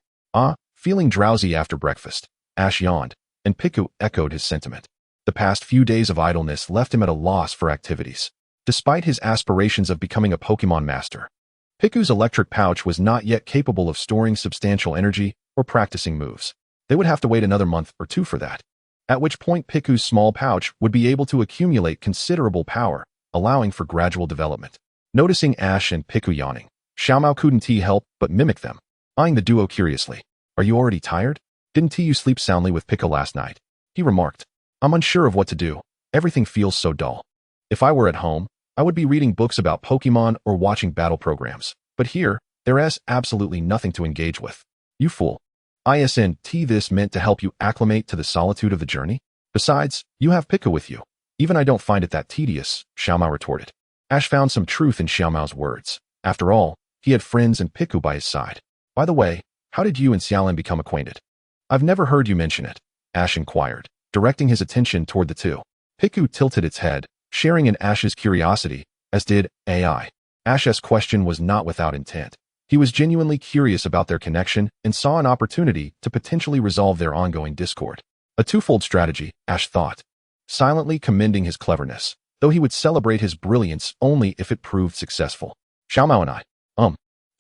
Feeling drowsy after breakfast, Ash yawned, and Piku echoed his sentiment. The past few days of idleness left him at a loss for activities. Despite his aspirations of becoming a Pokémon Master, Piku's electric pouch was not yet capable of storing substantial energy or practicing moves. They would have to wait another month or two for that, at which point Piku's small pouch would be able to accumulate considerable power, allowing for gradual development. Noticing Ash and Piku yawning, Xiao Mao couldn't help but mimic them, eyeing the duo curiously. Are you already tired? Didn't you sleep soundly with Piku last night? He remarked. I'm unsure of what to do. Everything feels so dull. If I were at home, I would be reading books about Pokemon or watching battle programs. But here, there is absolutely nothing to engage with. You fool. Isn't this meant to help you acclimate to the solitude of the journey? Besides, you have Piku with you. Even I don't find it that tedious, Xiao Mao retorted. Ash found some truth in Xiao Mao's words. After all, he had friends and Piku by his side. By the way, how did you and Xiaolan become acquainted? I've never heard you mention it, Ash inquired, directing his attention toward the two. Piku tilted its head, sharing in Ash's curiosity, as did AI. Ash's question was not without intent. He was genuinely curious about their connection and saw an opportunity to potentially resolve their ongoing discord. A twofold strategy, Ash thought, silently commending his cleverness, though he would celebrate his brilliance only if it proved successful. Xiao Mao and I.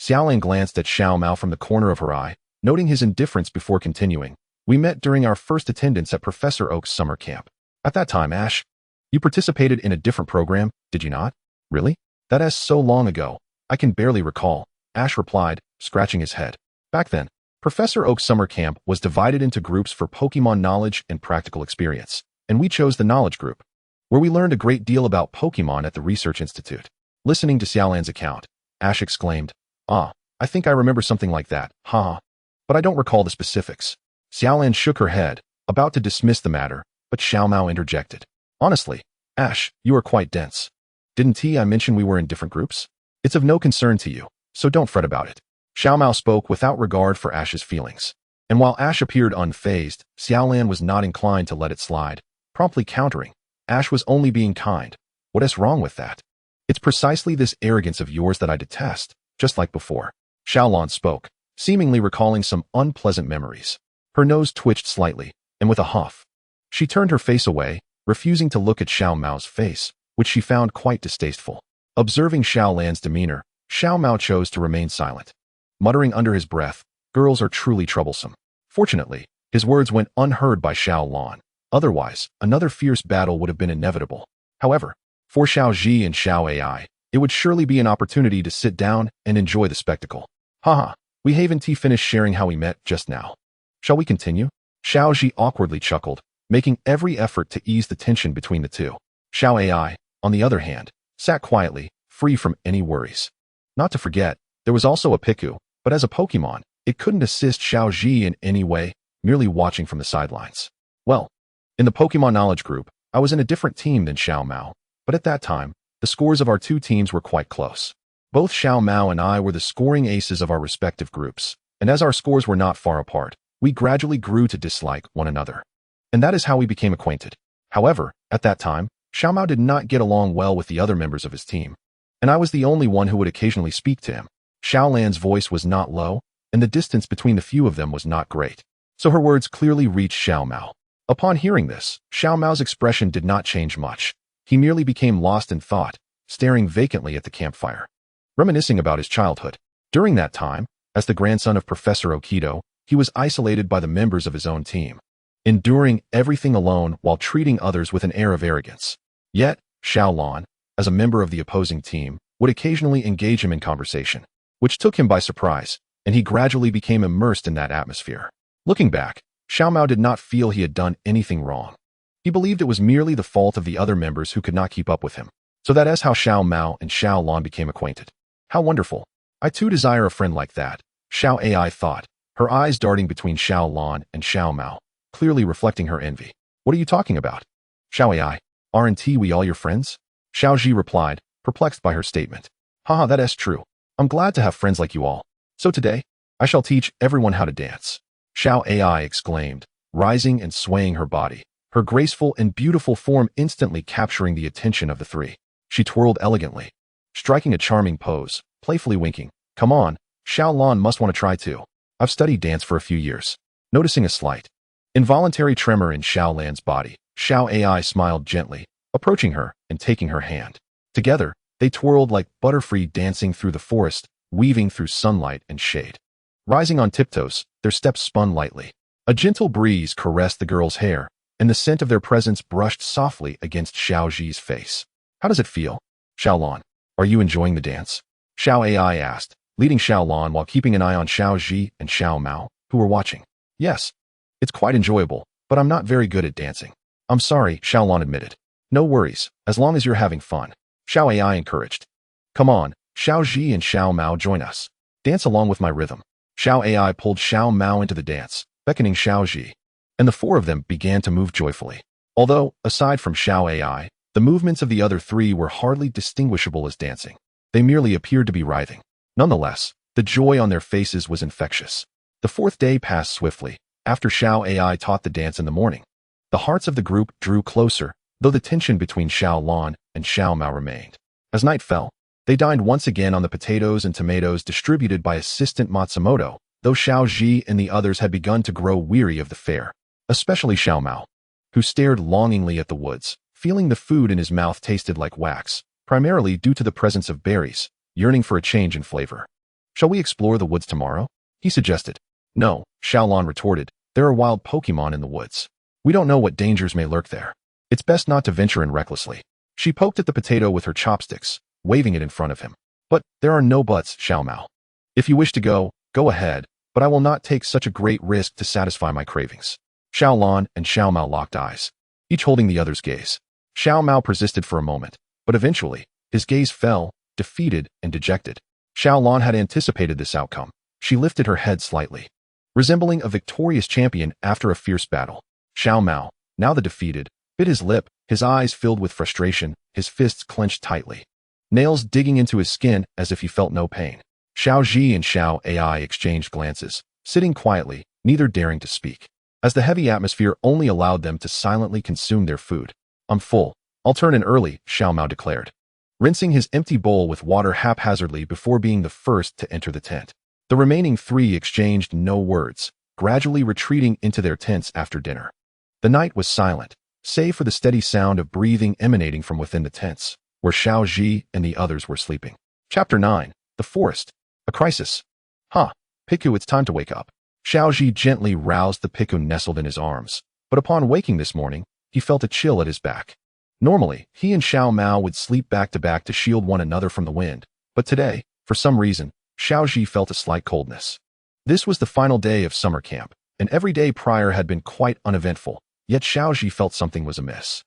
Xiaolan glanced at Xiao Mao from the corner of her eye, noting his indifference before continuing. We met during our first attendance at Professor Oak's summer camp. At that time, Ash, you participated in a different program, did you not? Really? That is so long ago, I can barely recall, Ash replied, scratching his head. Back then, Professor Oak's summer camp was divided into groups for Pokemon knowledge and practical experience, and we chose the knowledge group, where we learned a great deal about Pokemon at the Research Institute. Listening to Xiaolan's account, Ash exclaimed, I think I remember something like that, but I don't recall the specifics. Xiaolan shook her head, about to dismiss the matter, but Xiao Mao interjected. Honestly, Ash, you are quite dense. Didn't I mention we were in different groups? It's of no concern to you, so don't fret about it. Xiao Mao spoke without regard for Ash's feelings. And while Ash appeared unfazed, Xiaolan was not inclined to let it slide, promptly countering. Ash was only being kind. What is wrong with that? It's precisely this arrogance of yours that I detest, just like before. Xiaolan spoke, seemingly recalling some unpleasant memories. Her nose twitched slightly, and with a huff, she turned her face away, refusing to look at Xiao Mao's face, which she found quite distasteful. Observing Xiao Lan's demeanor, Xiao Mao chose to remain silent. Muttering under his breath, "Girls are truly troublesome." Fortunately, his words went unheard by Xiao Lan. Otherwise, another fierce battle would have been inevitable. However, for Xiao Ji and Xiao Ai, it would surely be an opportunity to sit down and enjoy the spectacle. Haha, we haven't finished sharing how we met just now. Shall we continue? Xiao Ji awkwardly chuckled, making every effort to ease the tension between the two. Xiao Ai, on the other hand, sat quietly, free from any worries. Not to forget, there was also a Piku, but as a Pokémon, it couldn't assist Xiao Ji in any way, merely watching from the sidelines. Well, in the Pokémon Knowledge group, I was in a different team than Xiao Mao, but at that time, the scores of our two teams were quite close. Both Xiao Mao and I were the scoring aces of our respective groups, and as our scores were not far apart, we gradually grew to dislike one another. And that is how we became acquainted. However, at that time, Xiao Mao did not get along well with the other members of his team, and I was the only one who would occasionally speak to him. Xiao Lan's voice was not low, and the distance between the few of them was not great, so her words clearly reached Xiao Mao. Upon hearing this, Xiao Mao's expression did not change much. He merely became lost in thought, staring vacantly at the campfire, reminiscing about his childhood. During that time, as the grandson of Professor Okido, he was isolated by the members of his own team, enduring everything alone while treating others with an air of arrogance. Yet, Xiao Lan, as a member of the opposing team, would occasionally engage him in conversation, which took him by surprise, and he gradually became immersed in that atmosphere. Looking back, Xiao Mao did not feel he had done anything wrong. He believed it was merely the fault of the other members who could not keep up with him. So that is how Xiao Mao and Xiao Lan became acquainted. How wonderful. I too desire a friend like that, Xiao Ai thought, her eyes darting between Xiao Lan and Xiao Mao, clearly reflecting her envy. What are you talking about? Xiao Ai, aren't we all your friends? Xiao Ji replied, perplexed by her statement. Haha, that is true. I'm glad to have friends like you all. So today, I shall teach everyone how to dance. Xiao Ai exclaimed, rising and swaying her body, her graceful and beautiful form instantly capturing the attention of the three. She twirled elegantly, striking a charming pose, playfully winking. Come on, Xiao Lan must want to try too. I've studied dance for a few years. Noticing a slight, involuntary tremor in Xiao Lan's body, Xiao Ai smiled gently, approaching her and taking her hand. Together, they twirled like butterfree dancing through the forest, weaving through sunlight and shade. Rising on tiptoes, their steps spun lightly. A gentle breeze caressed the girl's hair, and the scent of their presence brushed softly against Xiao Ji's face. How does it feel? Xiao Lan, are you enjoying the dance? Xiao Ai asked, leading Xiao Lan while keeping an eye on Xiao Ji and Xiao Mao, who were watching. Yes, it's quite enjoyable, but I'm not very good at dancing. I'm sorry, Xiao Lan admitted. No worries, as long as you're having fun. Xiao Ai encouraged. Come on, Xiao Ji and Xiao Mao join us. Dance along with my rhythm. Xiao Ai pulled Xiao Mao into the dance, beckoning Xiao Ji, and the four of them began to move joyfully. Although, aside from Xiao Ai, the movements of the other three were hardly distinguishable as dancing. They merely appeared to be writhing. Nonetheless, the joy on their faces was infectious. The fourth day passed swiftly. After Xiao Ai taught the dance in the morning, the hearts of the group drew closer, though the tension between Xiao Lan and Xiao Mao remained. As night fell, they dined once again on the potatoes and tomatoes distributed by Assistant Matsumoto, though Xiao Ji and the others had begun to grow weary of the fare, especially Xiao Mao, who stared longingly at the woods, feeling the food in his mouth tasted like wax, primarily due to the presence of berries, yearning for a change in flavor. Shall we explore the woods tomorrow? He suggested. No, Xiao Lan retorted, there are wild Pokémon in the woods. We don't know what dangers may lurk there. It's best not to venture in recklessly. She poked at the potato with her chopsticks, waving it in front of him. But there are no buts, Xiao Mao. If you wish to go, go ahead, but I will not take such a great risk to satisfy my cravings. Xiao Lan and Xiao Mao locked eyes, each holding the other's gaze. Xiao Mao persisted for a moment, but eventually, his gaze fell, defeated and dejected. Xiao Lan had anticipated this outcome. She lifted her head slightly, resembling a victorious champion after a fierce battle. Xiao Mao, now the defeated, bit his lip, his eyes filled with frustration, his fists clenched tightly, nails digging into his skin as if he felt no pain. Xiao Ji and Xiao Ai exchanged glances, sitting quietly, neither daring to speak, as the heavy atmosphere only allowed them to silently consume their food. I'm full. I'll turn in early, Xiao Mao declared, rinsing his empty bowl with water haphazardly before being the first to enter the tent. The remaining three exchanged no words, gradually retreating into their tents after dinner. The night was silent, save for the steady sound of breathing emanating from within the tents, where Xiao Ji and the others were sleeping. Chapter 9. The Forest. A Crisis. Piku, it's time to wake up. Xiao Ji gently roused the Piku nestled in his arms, but upon waking this morning, he felt a chill at his back. Normally, he and Xiao Mao would sleep back to shield one another from the wind, but today, for some reason, Xiao Ji felt a slight coldness. This was the final day of summer camp, and every day prior had been quite uneventful, yet Xiao Ji felt something was amiss.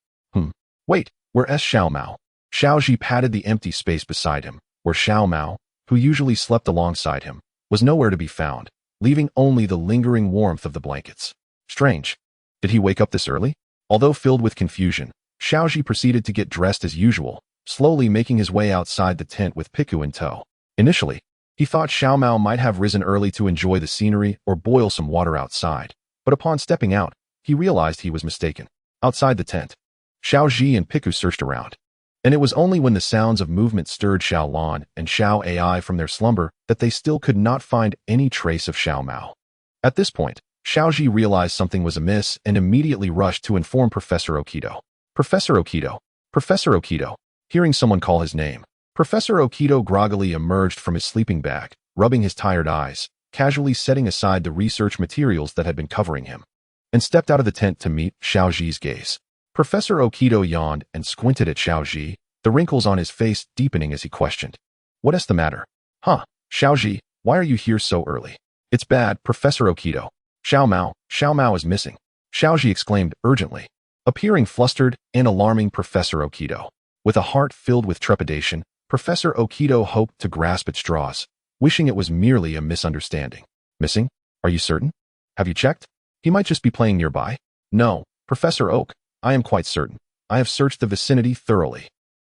Wait, where's Xiao Mao? Xiao Ji patted the empty space beside him, where Xiao Mao, who usually slept alongside him, was nowhere to be found, leaving only the lingering warmth of the blankets. Strange. Did he wake up this early? Although filled with confusion, Xiao Ji proceeded to get dressed as usual, slowly making his way outside the tent with Piku in tow. Initially, he thought Xiao Mao might have risen early to enjoy the scenery or boil some water outside, but upon stepping out, he realized he was mistaken. Outside the tent, Xiao Ji and Piku searched around, and it was only when the sounds of movement stirred Xiao Lan and Xiao Ai from their slumber that they still could not find any trace of Xiao Mao. At this point, Xiao Ji realized something was amiss and immediately rushed to inform Professor Okido. Professor Okido. Professor Okido. Hearing someone call his name, Professor Okido groggily emerged from his sleeping bag, rubbing his tired eyes, casually setting aside the research materials that had been covering him, and stepped out of the tent to meet Xiao Ji's gaze. Professor Okido yawned and squinted at Xiao Ji, the wrinkles on his face deepening as he questioned. What's the matter? Xiao Ji, why are you here so early? It's bad, Professor Okido. Xiao Mao is missing. Xiao Ji exclaimed urgently, appearing flustered and alarming Professor Okido. With a heart filled with trepidation, Professor Okido hoped to grasp at straws, wishing it was merely a misunderstanding. Missing? Are you certain? Have you checked? He might just be playing nearby. No, Professor Oak, I am quite certain. I have searched the vicinity thoroughly.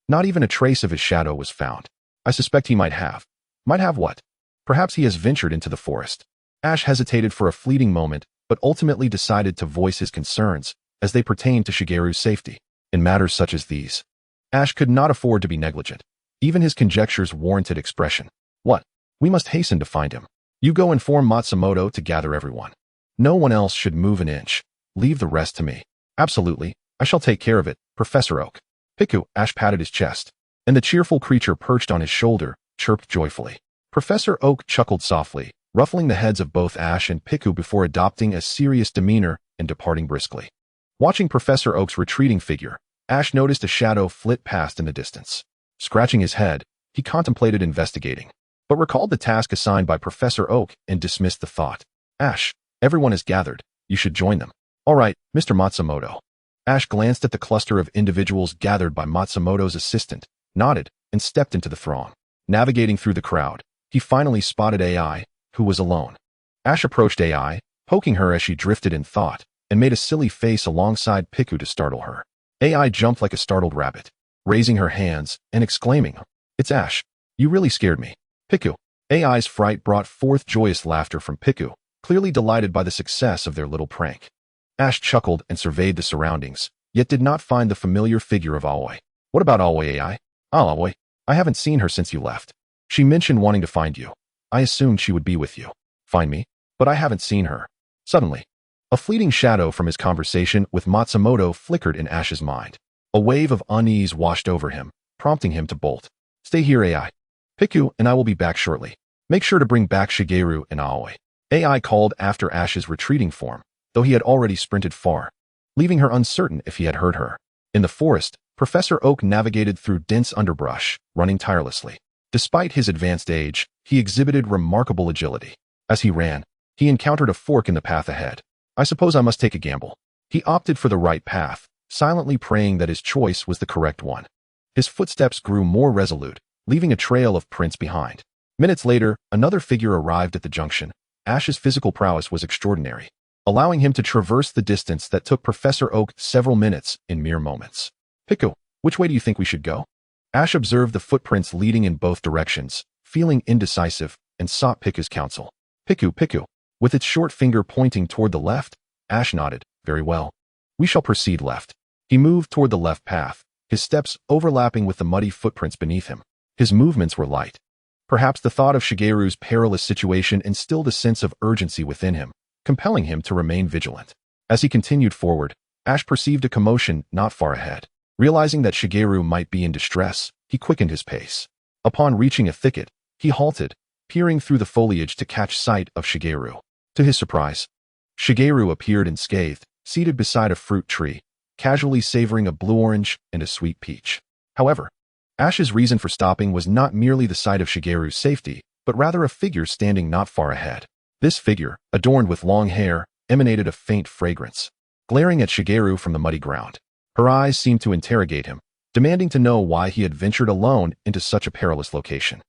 Not even a trace of his shadow was found. I suspect he might have. Might have what? Perhaps he has ventured into the forest. Ash hesitated for a fleeting moment, but ultimately decided to voice his concerns, as they pertained to Shigeru's safety. In matters such as these, Ash could not afford to be negligent. Even his conjectures warranted expression. What? We must hasten to find him. You go inform Matsumoto to gather everyone. No one else should move an inch. Leave the rest to me. Absolutely, I shall take care of it, Professor Oak. Piku, Ash patted his chest, and the cheerful creature perched on his shoulder, chirped joyfully. Professor Oak chuckled softly, ruffling the heads of both Ash and Piku before adopting a serious demeanor and departing briskly. Watching Professor Oak's retreating figure, Ash noticed a shadow flit past in the distance. Scratching his head, he contemplated investigating, but recalled the task assigned by Professor Oak and dismissed the thought. Ash, everyone is gathered. You should join them. All right, Mr. Matsumoto. Ash glanced at the cluster of individuals gathered by Matsumoto's assistant, nodded, and stepped into the throng. Navigating through the crowd, he finally spotted Ai, who was alone. Ash approached Ai, poking her as she drifted in thought, and made a silly face alongside Piku to startle her. Ai jumped like a startled rabbit, raising her hands and exclaiming, "It's Ash. You really scared me." Piku. Ai's fright brought forth joyous laughter from Piku, clearly delighted by the success of their little prank. Ash chuckled and surveyed the surroundings, yet did not find the familiar figure of Aoi. What about Aoi, Ai? Aoi, I haven't seen her since you left. She mentioned wanting to find you. I assumed she would be with you. Find me? But I haven't seen her. Suddenly, a fleeting shadow from his conversation with Matsumoto flickered in Ash's mind. A wave of unease washed over him, prompting him to bolt. Stay here, Ai. Piku and I will be back shortly. Make sure to bring back Shigeru and Aoi. Ai called after Ash's retreating form, though he had already sprinted far, leaving her uncertain if he had heard her. In the forest, Professor Oak navigated through dense underbrush, running tirelessly. Despite his advanced age, he exhibited remarkable agility. As he ran, he encountered a fork in the path ahead. I suppose I must take a gamble. He opted for the right path, silently praying that his choice was the correct one. His footsteps grew more resolute, leaving a trail of prints behind. Minutes later, another figure arrived at the junction. Ash's physical prowess was extraordinary, allowing him to traverse the distance that took Professor Oak several minutes in mere moments. Piku, which way do you think we should go? Ash observed the footprints leading in both directions, feeling indecisive, and sought Piku's counsel. Piku. With its short finger pointing toward the left, Ash nodded. Very well. We shall proceed left. He moved toward the left path, his steps overlapping with the muddy footprints beneath him. His movements were light. Perhaps the thought of Shigeru's perilous situation instilled a sense of urgency within him, compelling him to remain vigilant. As he continued forward, Ash perceived a commotion not far ahead. Realizing that Shigeru might be in distress, he quickened his pace. Upon reaching a thicket, he halted, peering through the foliage to catch sight of Shigeru. To his surprise, Shigeru appeared unscathed, seated beside a fruit tree, casually savoring a blue-orange and a sweet peach. However, Ash's reason for stopping was not merely the sight of Shigeru's safety, but rather a figure standing not far ahead. This figure, adorned with long hair, emanated a faint fragrance. Glaring at Shigeru from the muddy ground, her eyes seemed to interrogate him, demanding to know why he had ventured alone into such a perilous location.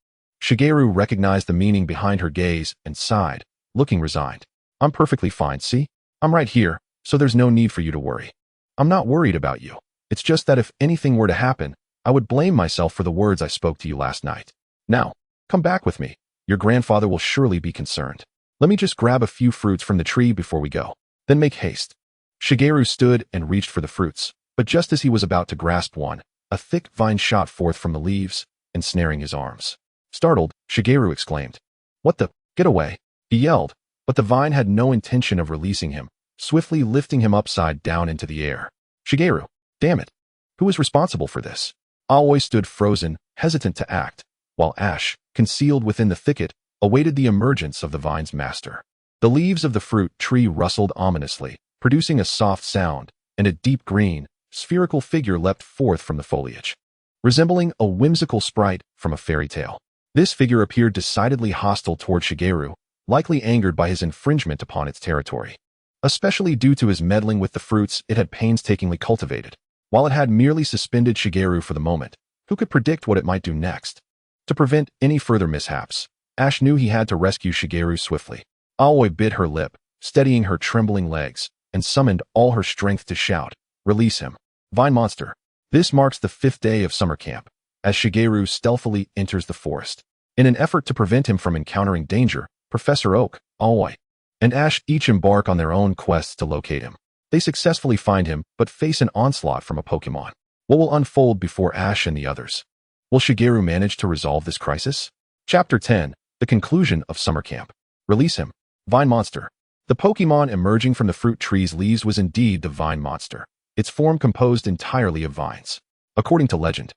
Shigeru recognized the meaning behind her gaze and sighed, looking resigned. I'm perfectly fine, see? I'm right here, so there's no need for you to worry. I'm not worried about you. It's just that if anything were to happen, I would blame myself for the words I spoke to you last night. Now, come back with me. Your grandfather will surely be concerned. Let me just grab a few fruits from the tree before we go. Then make haste. Shigeru stood and reached for the fruits, but just as he was about to grasp one, a thick vine shot forth from the leaves, ensnaring his arms. Startled, Shigeru exclaimed, "What the? Get away!" He yelled, but the vine had no intention of releasing him, swiftly lifting him upside down into the air. Shigeru, damn it! Who is responsible for this? Aoi stood frozen, hesitant to act, while Ash, concealed within the thicket, awaited the emergence of the vine's master. The leaves of the fruit tree rustled ominously, producing a soft sound, and a deep green, spherical figure leapt forth from the foliage. Resembling a whimsical sprite from a fairy tale, this figure appeared decidedly hostile toward Shigeru, likely angered by his infringement upon its territory, especially due to his meddling with the fruits it had painstakingly cultivated. While it had merely suspended Shigeru for the moment, who could predict what it might do next? To prevent any further mishaps, Ash knew he had to rescue Shigeru swiftly. Aoi bit her lip, steadying her trembling legs, and summoned all her strength to shout, "Release him! Vine monster!" This marks the 5th day of summer camp, as Shigeru stealthily enters the forest. In an effort to prevent him from encountering danger, Professor Oak, Aoi, and Ash each embark on their own quests to locate him. They successfully find him, but face an onslaught from a Pokémon. What will unfold before Ash and the others? Will Shigeru manage to resolve this crisis? Chapter 10, The Conclusion of Summer Camp. Release him. Vine Monster. The Pokémon emerging from the fruit tree's leaves was indeed the Vine Monster, its form composed entirely of vines. According to legend,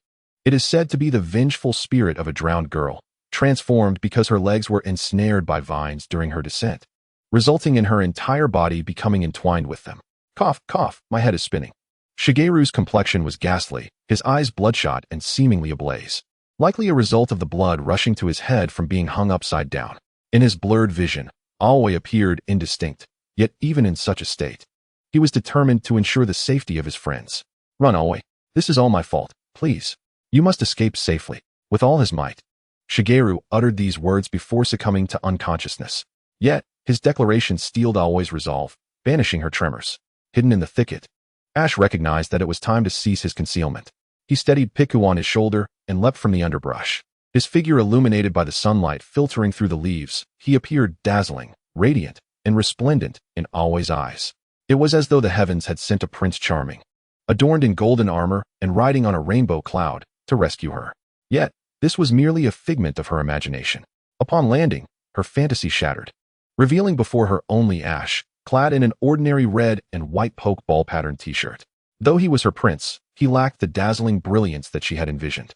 it is said to be the vengeful spirit of a drowned girl, transformed because her legs were ensnared by vines during her descent, resulting in her entire body becoming entwined with them. Cough, cough, my head is spinning. Shigeru's complexion was ghastly, his eyes bloodshot and seemingly ablaze, likely a result of the blood rushing to his head from being hung upside down. In his blurred vision, Aoi appeared indistinct, yet even in such a state, he was determined to ensure the safety of his friends. Run, Aoi. This is all my fault. Please. You must escape safely. With all his might, Shigeru uttered these words before succumbing to unconsciousness. Yet, his declaration steeled Aoi's resolve, banishing her tremors. Hidden in the thicket, Ash recognized that it was time to cease his concealment. He steadied Piku on his shoulder and leapt from the underbrush. His figure illuminated by the sunlight filtering through the leaves, he appeared dazzling, radiant, and resplendent in Aoi's eyes. It was as though the heavens had sent a Prince Charming, adorned in golden armor and riding on a rainbow cloud, to rescue her. Yet, this was merely a figment of her imagination. Upon landing, her fantasy shattered, revealing before her only Ash, clad in an ordinary red and white Pokeball patterned t-shirt. Though he was her prince, he lacked the dazzling brilliance that she had envisioned.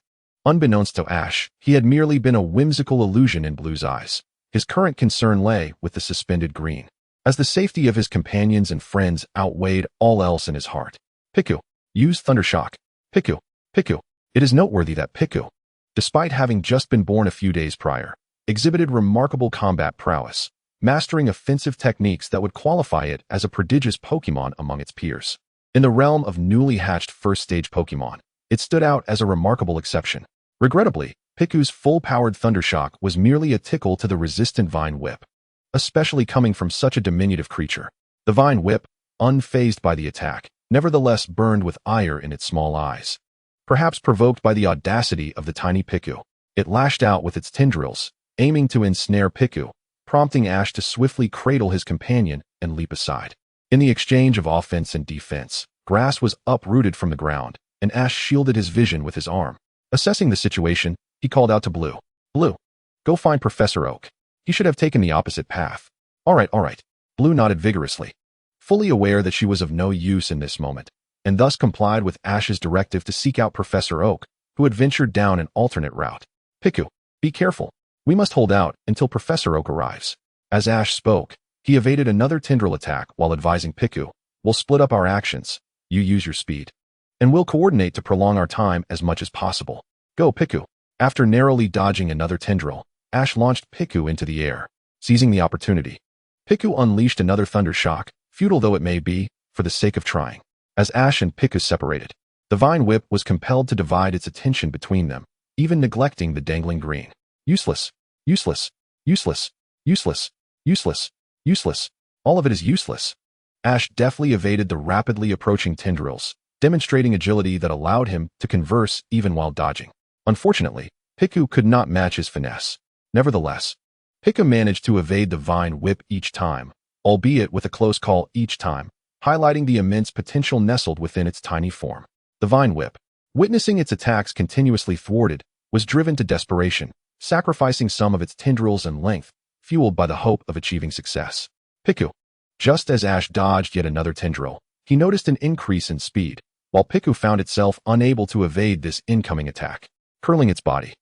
Unbeknownst to Ash, he had merely been a whimsical illusion in Blue's eyes. His current concern lay with the suspended green, as the safety of his companions and friends outweighed all else in his heart. Piku. Use Thundershock. Piku. Piku. It is noteworthy that Piku, despite having just been born a few days prior, exhibited remarkable combat prowess, mastering offensive techniques that would qualify it as a prodigious Pokémon among its peers. In the realm of newly hatched first-stage Pokémon, it stood out as a remarkable exception. Regrettably, Piku's full-powered Thundershock was merely a tickle to the resistant Vine Whip, especially coming from such a diminutive creature. The Vine Whip, unfazed by the attack, nevertheless burned with ire in its small eyes. Perhaps provoked by the audacity of the tiny Piku, it lashed out with its tendrils, aiming to ensnare Piku, prompting Ash to swiftly cradle his companion and leap aside. In the exchange of offense and defense, grass was uprooted from the ground, and Ash shielded his vision with his arm. Assessing the situation, he called out to Blue. Blue, go find Professor Oak. He should have taken the opposite path. All right. Blue nodded vigorously. fully aware that she was of no use in this moment, and thus complied with Ash's directive to seek out Professor Oak, who had ventured down an alternate route. Piku, be careful. We must hold out until Professor Oak arrives. As Ash spoke, he evaded another tendril attack while advising Piku, we'll split up our actions. You use your speed. And we'll coordinate to prolong our time as much as possible. Go, Piku. After narrowly dodging another tendril, Ash launched Piku into the air, seizing the opportunity. Piku unleashed another thunder shock, futile though it may be, for the sake of trying. As Ash and Piku separated, the vine whip was compelled to divide its attention between them, even neglecting the dangling green. Useless, useless, useless, useless, useless, useless. All of it is useless. Ash deftly evaded the rapidly approaching tendrils, demonstrating agility that allowed him to converse even while dodging. Unfortunately, Piku could not match his finesse. Nevertheless, Piku managed to evade the vine whip each time, albeit with a close call each time, highlighting the immense potential nestled within its tiny form. The vine whip, witnessing its attacks continuously thwarted, was driven to desperation, sacrificing some of its tendrils and length, fueled by the hope of achieving success. Piku. Just as Ash dodged yet another tendril, he noticed an increase in speed, while Piku found itself unable to evade this incoming attack. Curling its body,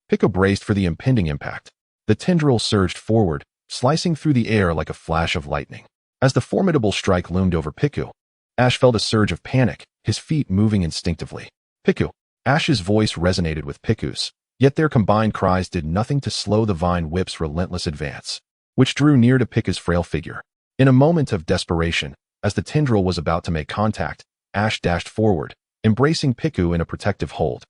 Piku braced for the impending impact. The tendril surged forward, slicing through the air like a flash of lightning. As the formidable strike loomed over Piku, Ash felt a surge of panic, his feet moving instinctively. Piku. Ash's voice resonated with Piku's, yet their combined cries did nothing to slow the vine whip's relentless advance, which drew near to Piku's frail figure. In a moment of desperation, as the tendril was about to make contact, Ash dashed forward, embracing Piku in a protective hold,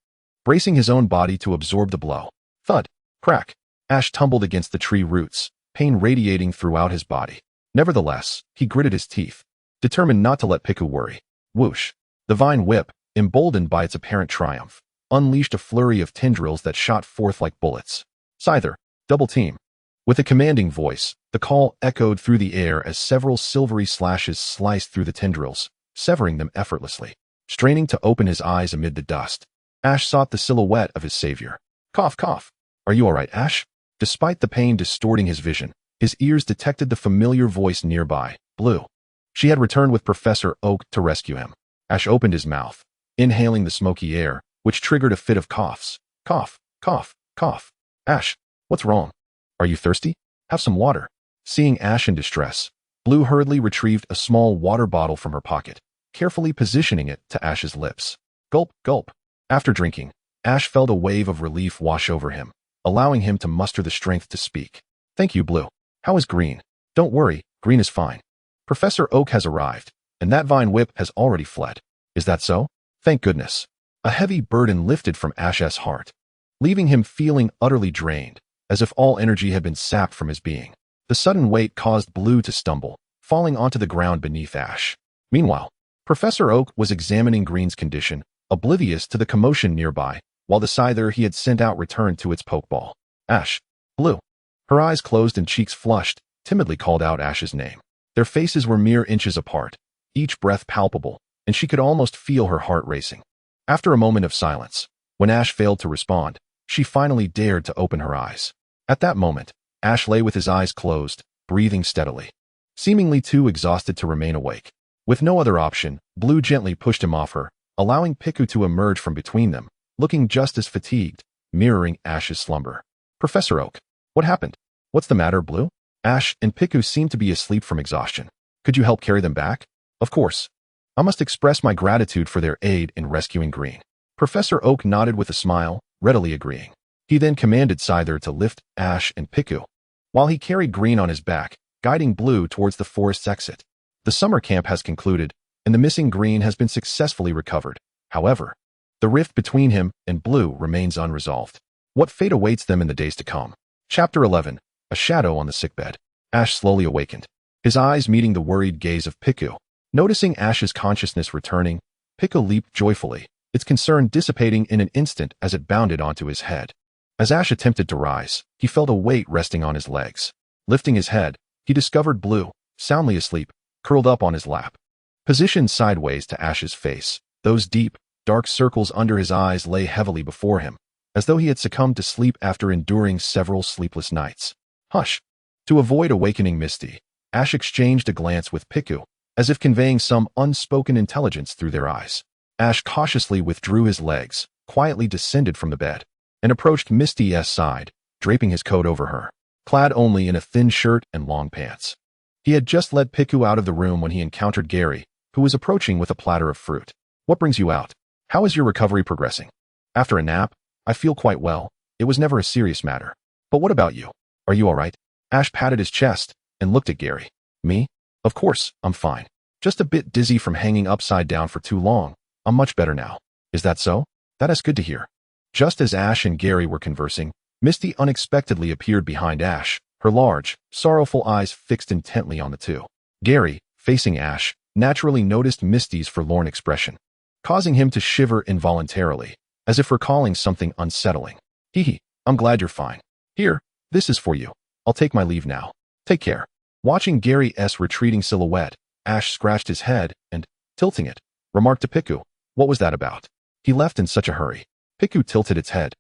bracing his own body to absorb the blow. Thud! Crack! Ash tumbled against the tree roots, pain radiating throughout his body. Nevertheless, he gritted his teeth, determined not to let Piku worry. Whoosh! The vine whip, emboldened by its apparent triumph, unleashed a flurry of tendrils that shot forth like bullets. Scyther, double team. With a commanding voice, the call echoed through the air as several silvery slashes sliced through the tendrils, severing them effortlessly. Straining to open his eyes amid the dust, Ash sought the silhouette of his savior. Cough, cough. Are you all right, Ash? Despite the pain distorting his vision, his ears detected the familiar voice nearby, Blue. She had returned with Professor Oak to rescue him. Ash opened his mouth, inhaling the smoky air, which triggered a fit of coughs. Cough, cough, cough. Ash, what's wrong? Are you thirsty? Have some water. Seeing Ash in distress, Blue hurriedly retrieved a small water bottle from her pocket, carefully positioning it to Ash's lips. Gulp, gulp. After drinking, Ash felt a wave of relief wash over him, allowing him to muster the strength to speak. Thank you, Blue. How is Green? Don't worry, Green is fine. Professor Oak has arrived, and that vine whip has already fled. Is that so? Thank goodness. A heavy burden lifted from Ash's heart, leaving him feeling utterly drained, as if all energy had been sapped from his being. The sudden weight caused Blue to stumble, falling onto the ground beneath Ash. Meanwhile, Professor Oak was examining Green's condition, oblivious to the commotion nearby, while the scyther he had sent out returned to its pokeball. Ash. Blue. Her eyes closed and cheeks flushed, timidly called out Ash's name. Their faces were mere inches apart, each breath palpable, and she could almost feel her heart racing. After a moment of silence, when Ash failed to respond, she finally dared to open her eyes. At that moment, Ash lay with his eyes closed, breathing steadily, seemingly too exhausted to remain awake. With no other option, Blue gently pushed him off her, allowing Piku to emerge from between them, looking just as fatigued, mirroring Ash's slumber. Professor Oak. What happened? What's the matter, Blue? Ash and Piku seemed to be asleep from exhaustion. Could you help carry them back? Of course. I must express my gratitude for their aid in rescuing Green. Professor Oak nodded with a smile, readily agreeing. He then commanded Scyther to lift Ash and Piku, while he carried Green on his back, guiding Blue towards the forest's exit. The summer camp has concluded, and the missing Green has been successfully recovered. However, the rift between him and Blue remains unresolved. What fate awaits them in the days to come? Chapter 11. A shadow on the sickbed. Ash slowly awakened, his eyes meeting the worried gaze of Piku. Noticing Ash's consciousness returning, Piku leaped joyfully, its concern dissipating in an instant as it bounded onto his head. As Ash attempted to rise, he felt a weight resting on his legs. Lifting his head, he discovered Blue, soundly asleep, curled up on his lap. Positioned sideways to Ash's face, those deep, dark circles under his eyes lay heavily before him, as though he had succumbed to sleep after enduring several sleepless nights. Hush! To avoid awakening Misty, Ash exchanged a glance with Piku, as if conveying some unspoken intelligence through their eyes. Ash cautiously withdrew his legs, quietly descended from the bed, and approached Misty's side, draping his coat over her, clad only in a thin shirt and long pants. He had just led Piku out of the room when he encountered Gary, who was approaching with a platter of fruit. What brings you out? How is your recovery progressing? After a nap, I feel quite well. It was never a serious matter. But what about you? Are you all right? Ash patted his chest and looked at Gary. Me? Of course, I'm fine. Just a bit dizzy from hanging upside down for too long. I'm much better now. Is that so? That is good to hear. Just as Ash and Gary were conversing, Misty unexpectedly appeared behind Ash, her large, sorrowful eyes fixed intently on the two. Gary, facing Ash, naturally noticed Misty's forlorn expression, causing him to shiver involuntarily, as if recalling something unsettling. Hee, I'm glad you're fine. Here, this is for you. I'll take my leave now. Take care. Watching Gary's retreating silhouette, Ash scratched his head and, tilting it, remarked to Piku, what was that about? He left in such a hurry. Piku tilted its head,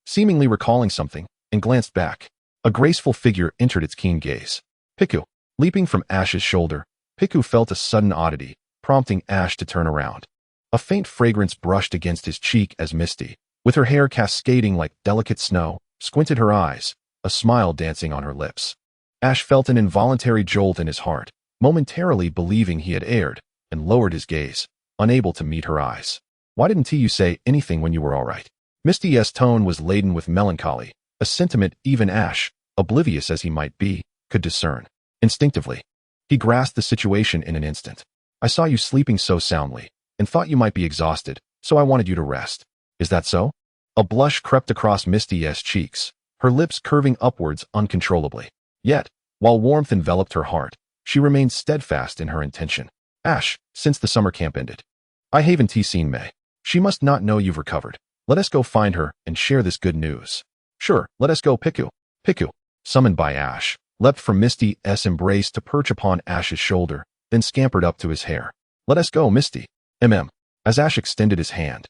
seemingly recalling something, and glanced back. A graceful figure entered its keen gaze. Piku. Leaping from Ash's shoulder, Piku felt a sudden oddity, prompting Ash to turn around. A faint fragrance brushed against his cheek as Misty, with her hair cascading like delicate snow, squinted her eyes, a smile dancing on her lips. Ash felt an involuntary jolt in his heart, momentarily believing he had erred, and lowered his gaze, unable to meet her eyes. Why didn't you say anything when you were all right? Misty's tone was laden with melancholy, a sentiment even Ash, oblivious as he might be, could discern. Instinctively, he grasped the situation in an instant. I saw you sleeping so soundly, and thought you might be exhausted, so I wanted you to rest. Is that so? A blush crept across Misty's cheeks, her lips curving upwards uncontrollably. Yet, while warmth enveloped her heart, she remained steadfast in her intention. Ash, since the summer camp ended, I haven't seen May. She must not know you've recovered. Let us go find her and share this good news. Sure, let us go, Piku. Piku, summoned by Ash, leapt from Misty's embrace to perch upon Ash's shoulder, then scampered up to his hair. Let us go, Misty. As Ash extended his hand,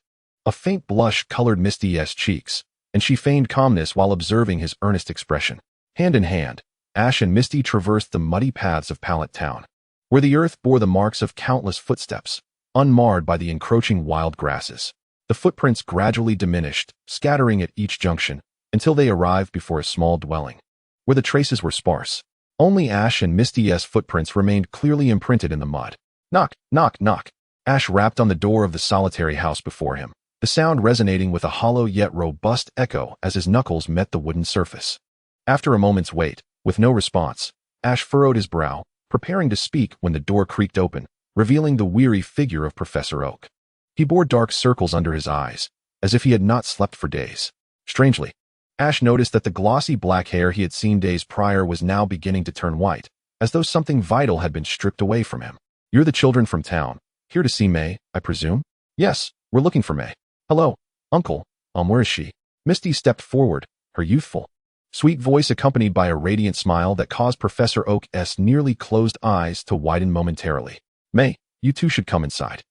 a faint blush colored Misty's cheeks, and she feigned calmness while observing his earnest expression. Hand in hand, Ash and Misty traversed the muddy paths of Pallet Town, where the earth bore the marks of countless footsteps, unmarred by the encroaching wild grasses. The footprints gradually diminished, scattering at each junction, until they arrived before a small dwelling, where the traces were sparse. Only Ash and Misty's footprints remained clearly imprinted in the mud. Knock, knock, knock. Ash rapped on the door of the solitary house before him, the sound resonating with a hollow yet robust echo as his knuckles met the wooden surface. After a moment's wait, with no response, Ash furrowed his brow, preparing to speak when the door creaked open, revealing the weary figure of Professor Oak. He bore dark circles under his eyes, as if he had not slept for days. Strangely, Ash noticed that the glossy black hair he had seen days prior was now beginning to turn white, as though something vital had been stripped away from him. You're the children from town, here to see May, I presume? Yes, we're looking for May. Hello, Uncle. Where is she? Misty stepped forward, her youthful, sweet voice accompanied by a radiant smile that caused Professor Oak's nearly closed eyes to widen momentarily. May, you two should come inside.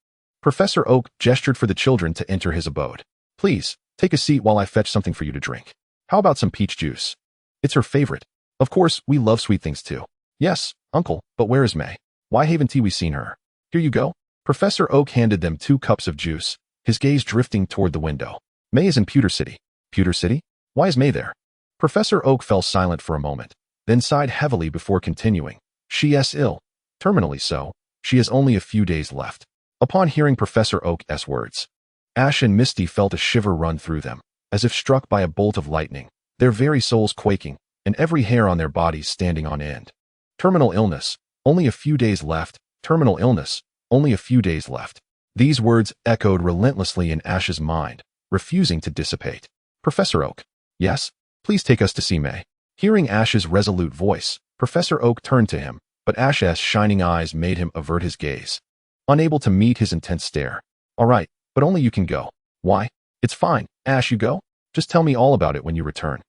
Professor Oak gestured for the children to enter his abode. Please, take a seat while I fetch something for you to drink. How about some peach juice? It's her favorite. Of course, we love sweet things too. Yes, Uncle, but where is May? Why haven't we seen her? Here you go. Professor Oak handed them 2 cups of juice, his gaze drifting toward the window. May is in Pewter City. Pewter City? Why is May there? Professor Oak fell silent for a moment, then sighed heavily before continuing. She is ill. Terminally so. She has only a few days left. Upon hearing Professor Oak's words, Ash and Misty felt a shiver run through them, as if struck by a bolt of lightning, their very souls quaking, and every hair on their bodies standing on end. Terminal illness. Only a few days left. Terminal illness. Only a few days left. These words echoed relentlessly in Ash's mind, refusing to dissipate. Professor Oak. Yes? Please take us to see May. Hearing Ash's resolute voice, Professor Oak turned to him, but Ash's shining eyes made him avert his gaze, unable to meet his intense stare. All right, but only you can go. Why? It's fine. Ash, you go? Just tell me all about it when you return.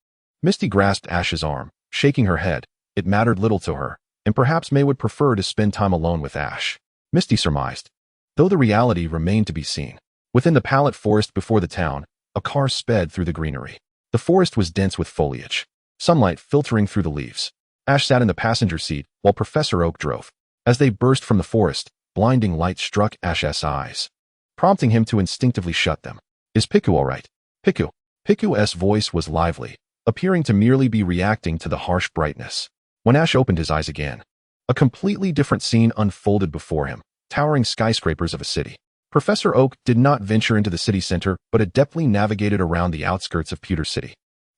Misty grasped Ash's arm, shaking her head. It mattered little to her, and perhaps May would prefer to spend time alone with Ash. Misty surmised, though the reality remained to be seen. Within the Pallet Forest before the town, a car sped through the greenery. The forest was dense with foliage, sunlight filtering through the leaves. Ash sat in the passenger seat while Professor Oak drove. As they burst from the forest, blinding light struck Ash's eyes, prompting him to instinctively shut them. "Is Piku all right?" "Piku." Piku's voice was lively, appearing to merely be reacting to the harsh brightness. When Ash opened his eyes again, a completely different scene unfolded before him, towering skyscrapers of a city. Professor Oak did not venture into the city center, but adeptly navigated around the outskirts of Pewter City.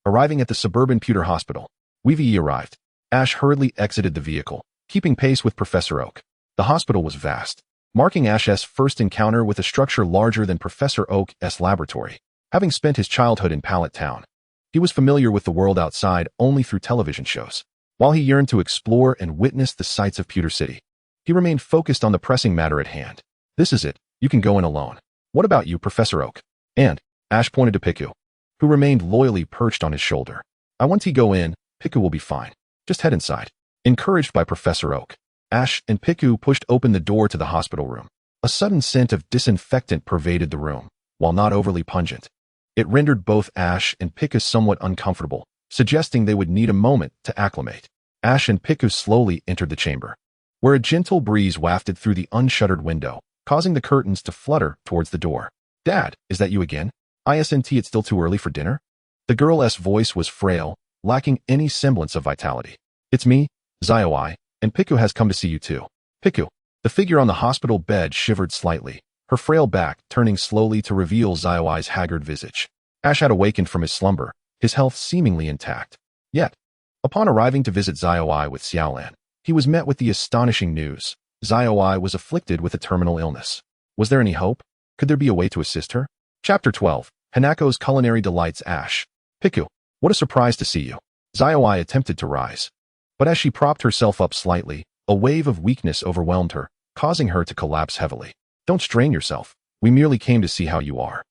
Arriving at the suburban Pewter Hospital, Weavy arrived. Ash hurriedly exited the vehicle, keeping pace with Professor Oak. The hospital was vast, marking Ash's first encounter with a structure larger than Professor Oak's laboratory. Having spent his childhood in Pallet Town, he was familiar with the world outside only through television shows. While he yearned to explore and witness the sights of Pewter City, he remained focused on the pressing matter at hand. "This is it. You can go in alone. What about you, Professor Oak?" And Ash pointed to Piku, who remained loyally perched on his shoulder. "I want to go in. Piku will be fine. Just head inside." Encouraged by Professor Oak, Ash and Piku pushed open the door to the hospital room. A sudden scent of disinfectant pervaded the room, while not overly pungent. It rendered both Ash and Piku somewhat uncomfortable, suggesting they would need a moment to acclimate. Ash and Piku slowly entered the chamber, where a gentle breeze wafted through the unshuttered window, causing the curtains to flutter towards the door. "Dad, is that you again? Isn't it still too early for dinner?" The girl's voice was frail, lacking any semblance of vitality. "It's me, Zioi, and Piku has come to see you too." "Piku." The figure on the hospital bed shivered slightly, her frail back turning slowly to reveal Zioi's haggard visage. Ash had awakened from his slumber, his health seemingly intact. Yet, upon arriving to visit Zioi with Xiaolan, he was met with the astonishing news. Zioi was afflicted with a terminal illness. Was there any hope? Could there be a way to assist her? Chapter 12. Hanako's Culinary Delights. Ash. "Piku, what a surprise to see you." Zioi attempted to rise, but as she propped herself up slightly, a wave of weakness overwhelmed her, causing her to collapse heavily. "Don't strain yourself. We merely came to see how you are."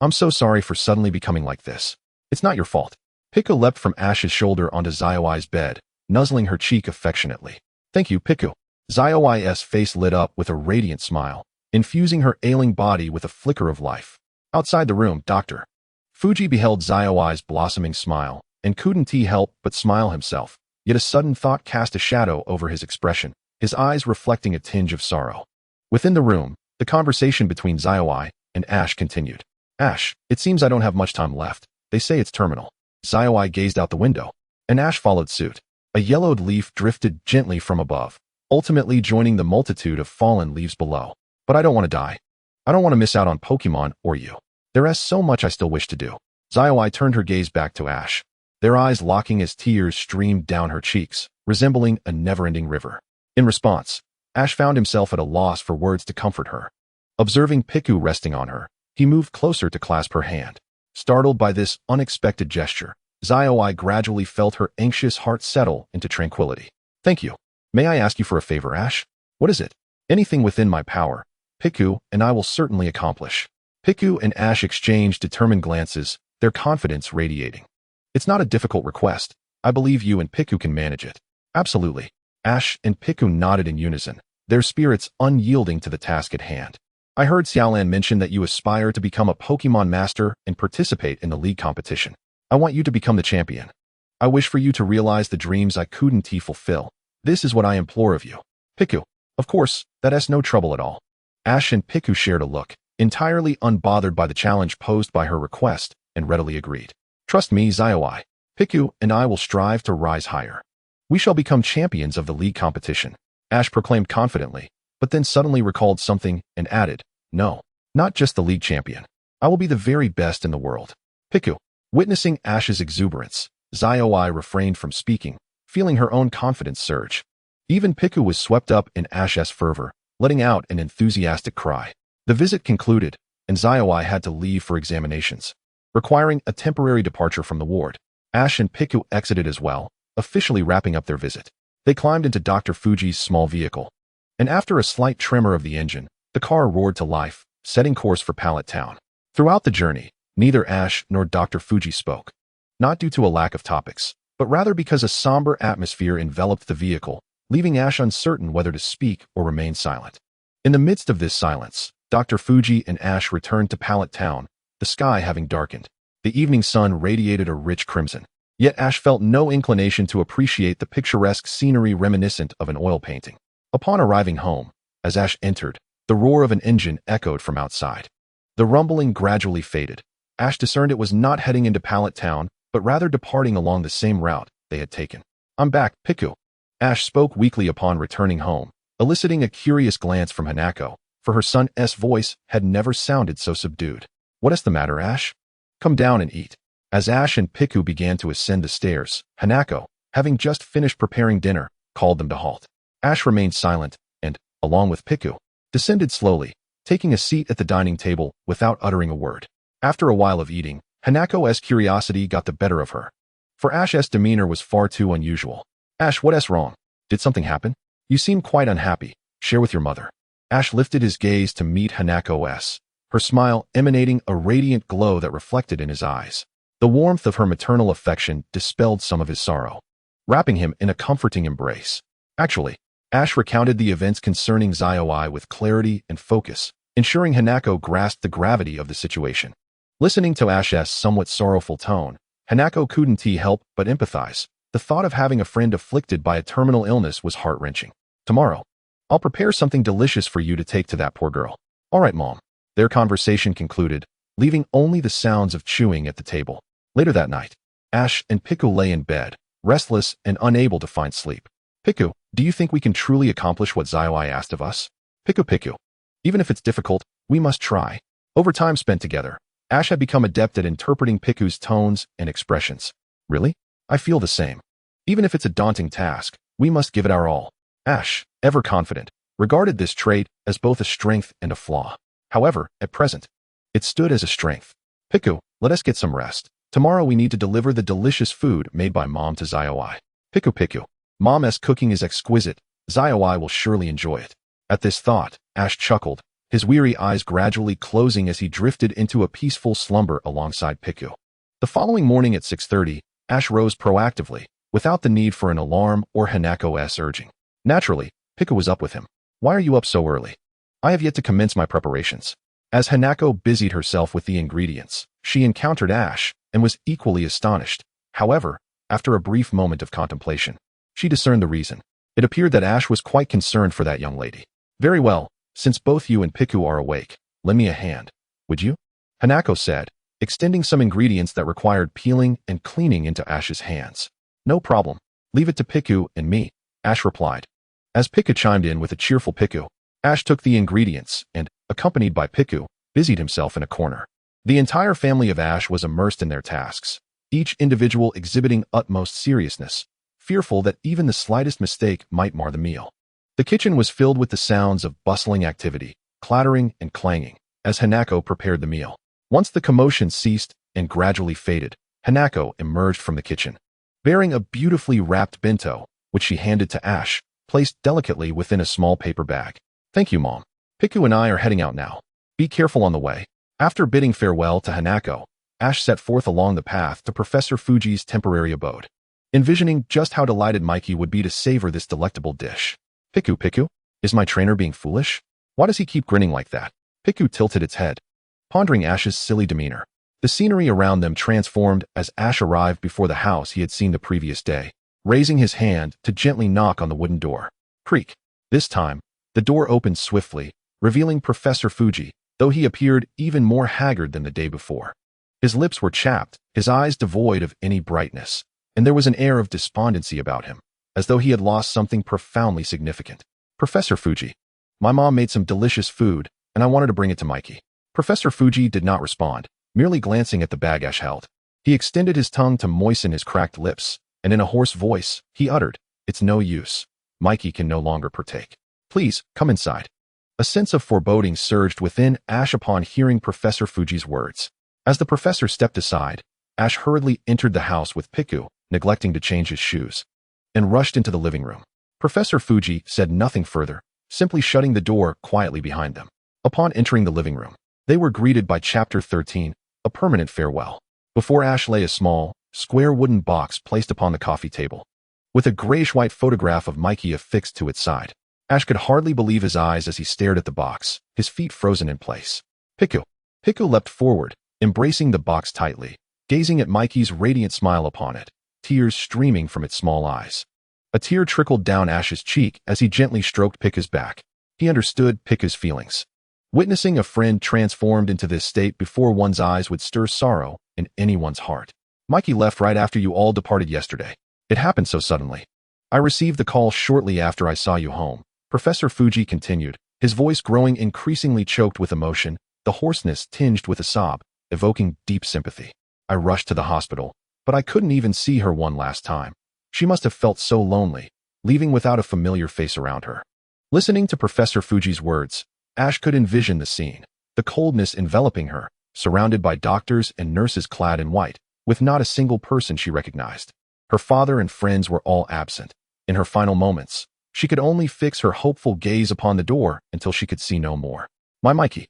"I'm so sorry for suddenly becoming like this. It's not your fault." Piku leapt from Ash's shoulder onto Zioi's bed, nuzzling her cheek affectionately. "Thank you, Piku." Zioi's face lit up with a radiant smile, infusing her ailing body with a flicker of life. Outside the room, Dr. Fuji beheld Zioi's blossoming smile, and couldn't he help but smile himself. Yet a sudden thought cast a shadow over his expression, his eyes reflecting a tinge of sorrow. Within the room, the conversation between Zioi and Ash continued. "Ash, it seems I don't have much time left. They say it's terminal." Zioi gazed out the window, and Ash followed suit. A yellowed leaf drifted gently from above, ultimately joining the multitude of fallen leaves below. "But I don't want to die. I don't want to miss out on Pokémon or you. There is so much I still wish to do." Zioi turned her gaze back to Ash, their eyes locking as tears streamed down her cheeks, resembling a never-ending river. In response, Ash found himself at a loss for words to comfort her. Observing Piku resting on her, he moved closer to clasp her hand. Startled by this unexpected gesture, Zioi gradually felt her anxious heart settle into tranquility. "Thank you. May I ask you for a favor, Ash?" "What is it?" "Anything within my power, Piku, and I will certainly accomplish." Piku and Ash exchanged determined glances, their confidence radiating. "It's not a difficult request. I believe you and Piku can manage it." "Absolutely." Ash and Piku nodded in unison, their spirits unyielding to the task at hand. "I heard Xiaolan mention that you aspire to become a Pokémon Master and participate in the league competition. I want you to become the champion. I wish for you to realize the dreams I couldn't fulfill. This is what I implore of you." "Piku." "Of course, that's no trouble at all." Ash and Piku shared a look, entirely unbothered by the challenge posed by her request, and readily agreed. "Trust me, Zioi. Piku and I will strive to rise higher. We shall become champions of the league competition," Ash proclaimed confidently, but then suddenly recalled something and added, "No, not just the league champion. I will be the very best in the world." Piku. Witnessing Ash's exuberance, Zioi refrained from speaking, feeling her own confidence surge. Even Piku was swept up in Ash's fervor, letting out an enthusiastic cry. The visit concluded, and Zioi had to leave for examinations, requiring a temporary departure from the ward. Ash and Piku exited as well, officially wrapping up their visit. They climbed into Dr. Fuji's small vehicle, and after a slight tremor of the engine, the car roared to life, setting course for Pallet Town. Throughout the journey, neither Ash nor Dr. Fuji spoke, not due to a lack of topics, but rather because a somber atmosphere enveloped the vehicle, leaving Ash uncertain whether to speak or remain silent. In the midst of this silence, Dr. Fuji and Ash returned to Pallet Town, the sky having darkened. The evening sun radiated a rich crimson, yet Ash felt no inclination to appreciate the picturesque scenery reminiscent of an oil painting. Upon arriving home, As Ash entered, the roar of an engine echoed from outside. The rumbling gradually faded. Ash discerned it was not heading into Pallet Town, but rather departing along the same route they had taken. "I'm back, Piku." Ash spoke weakly upon returning home, eliciting a curious glance from Hanako, for her son's voice had never sounded so subdued. "What is the matter, Ash? Come down and eat." As Ash and Piku began to ascend the stairs, Hanako, having just finished preparing dinner, called them to halt. Ash remained silent and, along with Piku, descended slowly, taking a seat at the dining table without uttering a word. After a while of eating, Hanako's curiosity got the better of her, for Ash's demeanor was far too unusual. "Ash, what's wrong? Did something happen? You seem quite unhappy. Share with your mother." Ash lifted his gaze to meet Hanako's, her smile emanating a radiant glow that reflected in his eyes. The warmth of her maternal affection dispelled some of his sorrow, wrapping him in a comforting embrace. Actually, Ash recounted the events concerning Zaioi with clarity and focus, ensuring Hanako grasped the gravity of the situation. Listening to Ash's somewhat sorrowful tone, Hanako couldn't help but empathize. The thought of having a friend afflicted by a terminal illness was heart-wrenching. "Tomorrow, I'll prepare something delicious for you to take to that poor girl." "All right, Mom." Their conversation concluded, leaving only the sounds of chewing at the table. Later that night, Ash and Piku lay in bed, restless and unable to find sleep. "Piku, do you think we can truly accomplish what Zaioi asked of us?" Piku. "Even if it's difficult, we must try." Over time spent together, Ash had become adept at interpreting Piku's tones and expressions. "Really? I feel the same. Even if it's a daunting task, we must give it our all." Ash, ever confident, regarded this trait as both a strength and a flaw. However, at present, it stood as a strength. "Piku, let us get some rest. Tomorrow we need to deliver the delicious food made by Mom to Zaioi." Piku. "Mom's cooking is exquisite. Zaioi will surely enjoy it." At this thought, Ash chuckled, his weary eyes gradually closing as he drifted into a peaceful slumber alongside Piku. The following morning at 6:30, Ash rose proactively, without the need for an alarm or Hanako's urging. Naturally, Piku was up with him. "Why are you up so early?" "I have yet to commence my preparations." As Hanako busied herself with the ingredients, she encountered Ash and was equally astonished. However, after a brief moment of contemplation, she discerned the reason. It appeared that Ash was quite concerned for that young lady. "Very well, since both you and Piku are awake, lend me a hand, would you?" Hanako said, extending some ingredients that required peeling and cleaning into Ash's hands. "No problem. Leave it to Piku and me," Ash replied. As Piku chimed in with a cheerful Piku, Ash took the ingredients and, accompanied by Piku, busied himself in a corner. The entire family of Ash was immersed in their tasks, each individual exhibiting utmost seriousness, fearful that even the slightest mistake might mar the meal. The kitchen was filled with the sounds of bustling activity, clattering and clanging, as Hanako prepared the meal. Once the commotion ceased and gradually faded, Hanako emerged from the kitchen, bearing a beautifully wrapped bento, which she handed to Ash, placed delicately within a small paper bag. "Thank you, Mom. Piku and I are heading out now. Be careful on the way." After bidding farewell to Hanako, Ash set forth along the path to Professor Fuji's temporary abode, envisioning just how delighted Mikey would be to savor this delectable dish. Piku, is my trainer being foolish? Why does he keep grinning like that?" Piku tilted its head, pondering Ash's silly demeanor. The scenery around them transformed as Ash arrived before the house he had seen the previous day, raising his hand to gently knock on the wooden door. Creak. This time, the door opened swiftly, revealing Professor Fuji, though he appeared even more haggard than the day before. His lips were chapped, his eyes devoid of any brightness, and there was an air of despondency about him, as though he had lost something profoundly significant. "Professor Fuji, my mom made some delicious food, and I wanted to bring it to Mikey." Professor Fuji did not respond, merely glancing at the bag Ash held. He extended his tongue to moisten his cracked lips, and in a hoarse voice, he uttered, "It's no use. Mikey can no longer partake. Please, come inside." A sense of foreboding surged within Ash upon hearing Professor Fuji's words. As the professor stepped aside, Ash hurriedly entered the house with Piku, neglecting to change his shoes, and rushed into the living room. Professor Fuji said nothing further, simply shutting the door quietly behind them. Upon entering the living room, they were greeted by Chapter 13, a permanent farewell. Before Ash lay a small, square wooden box placed upon the coffee table, with a grayish-white photograph of Mikey affixed to its side. Ash could hardly believe his eyes as he stared at the box, his feet frozen in place. Piku leapt forward, embracing the box tightly, gazing at Mikey's radiant smile upon it, tears streaming from its small eyes. A tear trickled down Ash's cheek as he gently stroked Piku's back. He understood Piku's feelings. Witnessing a friend transformed into this state before one's eyes would stir sorrow in anyone's heart. Mikey left right after you all departed yesterday. It happened so suddenly. I received the call shortly after I saw you home. Professor Fuji continued, his voice growing increasingly choked with emotion, the hoarseness tinged with a sob, evoking deep sympathy. I rushed to the hospital, but I couldn't even see her one last time. She must have felt so lonely, leaving without a familiar face around her. Listening to Professor Fuji's words, Ash could envision the scene, the coldness enveloping her, surrounded by doctors and nurses clad in white, with not a single person she recognized. Her father and friends were all absent. In her final moments, she could only fix her hopeful gaze upon the door until she could see no more. My Mikey.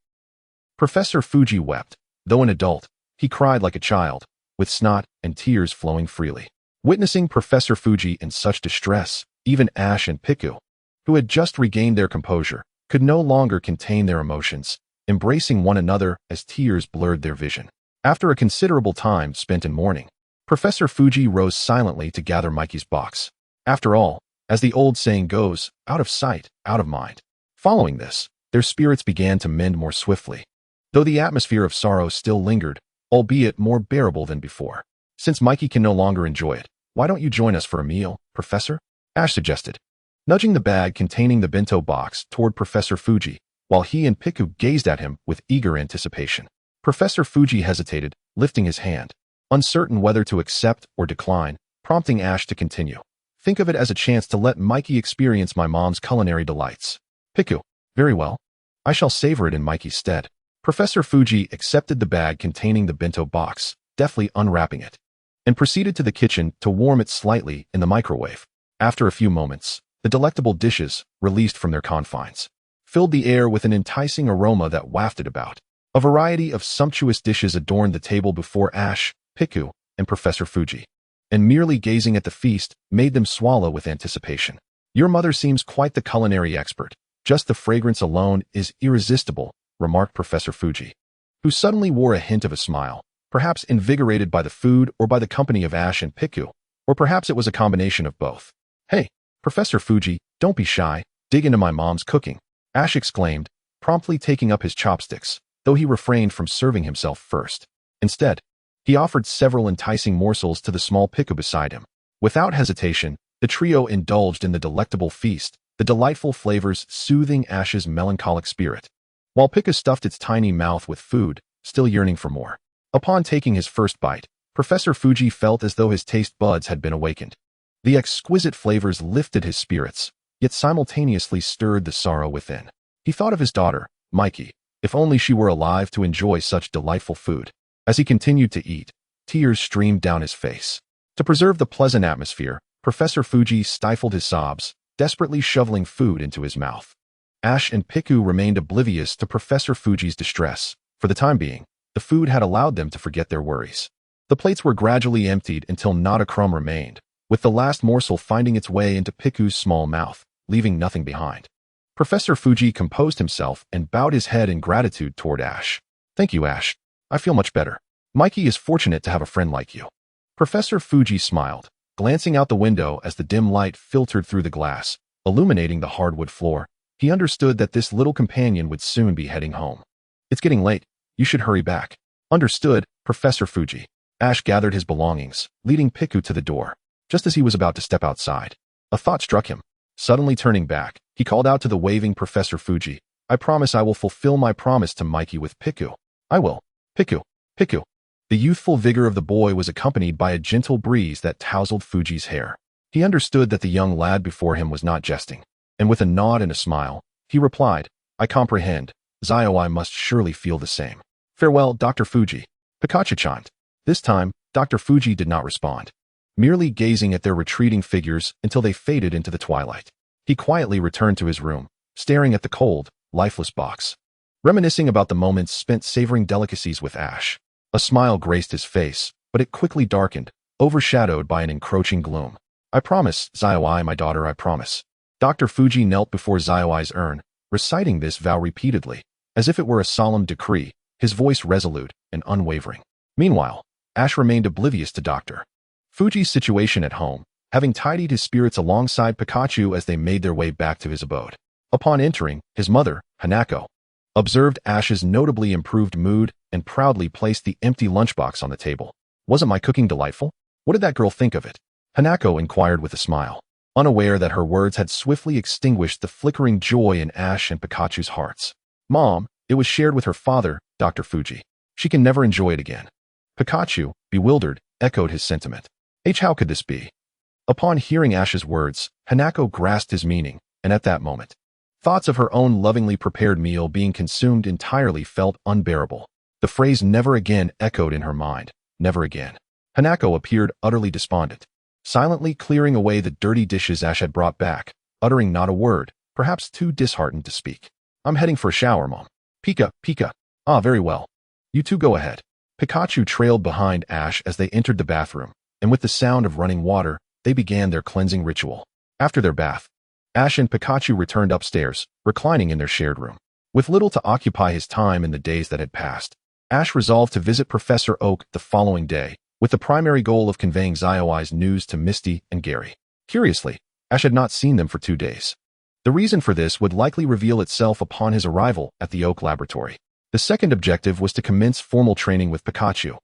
Professor Fuji wept. Though an adult, he cried like a child, with snot and tears flowing freely. Witnessing Professor Fuji in such distress, even Ash and Piku, who had just regained their composure, could no longer contain their emotions, embracing one another as tears blurred their vision. After a considerable time spent in mourning, Professor Fuji rose silently to gather Mikey's box. After all, as the old saying goes, out of sight, out of mind. Following this, their spirits began to mend more swiftly, though the atmosphere of sorrow still lingered, albeit more bearable than before. Since Mikey can no longer enjoy it, why don't you join us for a meal, Professor? Ash suggested, nudging the bag containing the bento box toward Professor Fuji, while he and Piku gazed at him with eager anticipation. Professor Fuji hesitated, lifting his hand, uncertain whether to accept or decline, prompting Ash to continue. Think of it as a chance to let Mikey experience my mom's culinary delights. Piku, very well. I shall savor it in Mikey's stead. Professor Fuji accepted the bag containing the bento box, deftly unwrapping it, and proceeded to the kitchen to warm it slightly in the microwave. After a few moments, the delectable dishes, released from their confines, filled the air with an enticing aroma that wafted about. A variety of sumptuous dishes adorned the table before Ash, Piku, and Professor Fuji, and merely gazing at the feast made them swallow with anticipation. Your mother seems quite the culinary expert. Just the fragrance alone is irresistible, remarked Professor Fuji, who suddenly wore a hint of a smile, perhaps invigorated by the food or by the company of Ash and Piku, or perhaps it was a combination of both. Hey, Professor Fuji, don't be shy, dig into my mom's cooking, Ash exclaimed, promptly taking up his chopsticks, though he refrained from serving himself first. Instead, he offered several enticing morsels to the small Piku beside him. Without hesitation, the trio indulged in the delectable feast, the delightful flavors soothing Ash's melancholic spirit, while Piku stuffed its tiny mouth with food, still yearning for more. Upon taking his first bite, Professor Fuji felt as though his taste buds had been awakened. The exquisite flavors lifted his spirits, yet simultaneously stirred the sorrow within. He thought of his daughter, Mikey, if only she were alive to enjoy such delightful food. As he continued to eat, tears streamed down his face. To preserve the pleasant atmosphere, Professor Fuji stifled his sobs, desperately shoveling food into his mouth. Ash and Piku remained oblivious to Professor Fuji's distress. For the time being, the food had allowed them to forget their worries. The plates were gradually emptied until not a crumb remained, with the last morsel finding its way into Piku's small mouth, leaving nothing behind. Professor Fuji composed himself and bowed his head in gratitude toward Ash. Thank you, Ash. I feel much better. Mikey is fortunate to have a friend like you. Professor Fuji smiled, glancing out the window as the dim light filtered through the glass, illuminating the hardwood floor. He understood that this little companion would soon be heading home. It's getting late. You should hurry back. Understood, Professor Fuji. Ash gathered his belongings, leading Piku to the door. Just as he was about to step outside, a thought struck him. Suddenly turning back, he called out to the waving Professor Fuji, I promise I will fulfill my promise to Mikey with Piku. I will. Piku. Piku. The youthful vigor of the boy was accompanied by a gentle breeze that tousled Fuji's hair. He understood that the young lad before him was not jesting, and with a nod and a smile, he replied, I comprehend. Zaioi must surely feel the same. Farewell, Dr. Fuji. Pikachu-chan. This time, Dr. Fuji did not respond, merely gazing at their retreating figures until they faded into the twilight. He quietly returned to his room, staring at the cold, lifeless box, reminiscing about the moments spent savoring delicacies with Ash. A smile graced his face, but it quickly darkened, overshadowed by an encroaching gloom. I promise, Zaioi, my daughter, I promise. Dr. Fuji knelt before Zaioi's urn, reciting this vow repeatedly, as if it were a solemn decree, his voice resolute and unwavering. Meanwhile, Ash remained oblivious to Dr. Fuji's situation at home, having tidied his spirits alongside Pikachu as they made their way back to his abode. Upon entering, his mother, Hanako, observed Ash's notably improved mood and proudly placed the empty lunchbox on the table. Wasn't my cooking delightful? What did that girl think of it? Hanako inquired with a smile, unaware that her words had swiftly extinguished the flickering joy in Ash and Pikachu's hearts. Mom, it was shared with her father, Dr. Fuji. She can never enjoy it again. Pikachu, bewildered, echoed his sentiment. How could this be? Upon hearing Ash's words, Hanako grasped his meaning, and at that moment, thoughts of her own lovingly prepared meal being consumed entirely felt unbearable. The phrase never again echoed in her mind. Never again. Hanako appeared utterly despondent, silently clearing away the dirty dishes Ash had brought back, uttering not a word, perhaps too disheartened to speak. I'm heading for a shower, Mom. Pika. Ah, very well. You two go ahead. Pikachu trailed behind Ash as they entered the bathroom, and with the sound of running water, they began their cleansing ritual. After their bath, Ash and Pikachu returned upstairs, reclining in their shared room. With little to occupy his time in the days that had passed, Ash resolved to visit Professor Oak the following day, with the primary goal of conveying Zioi's news to Misty and Gary. Curiously, Ash had not seen them for 2 days. The reason for this would likely reveal itself upon his arrival at the Oak Laboratory. The second objective was to commence formal training with Pikachu,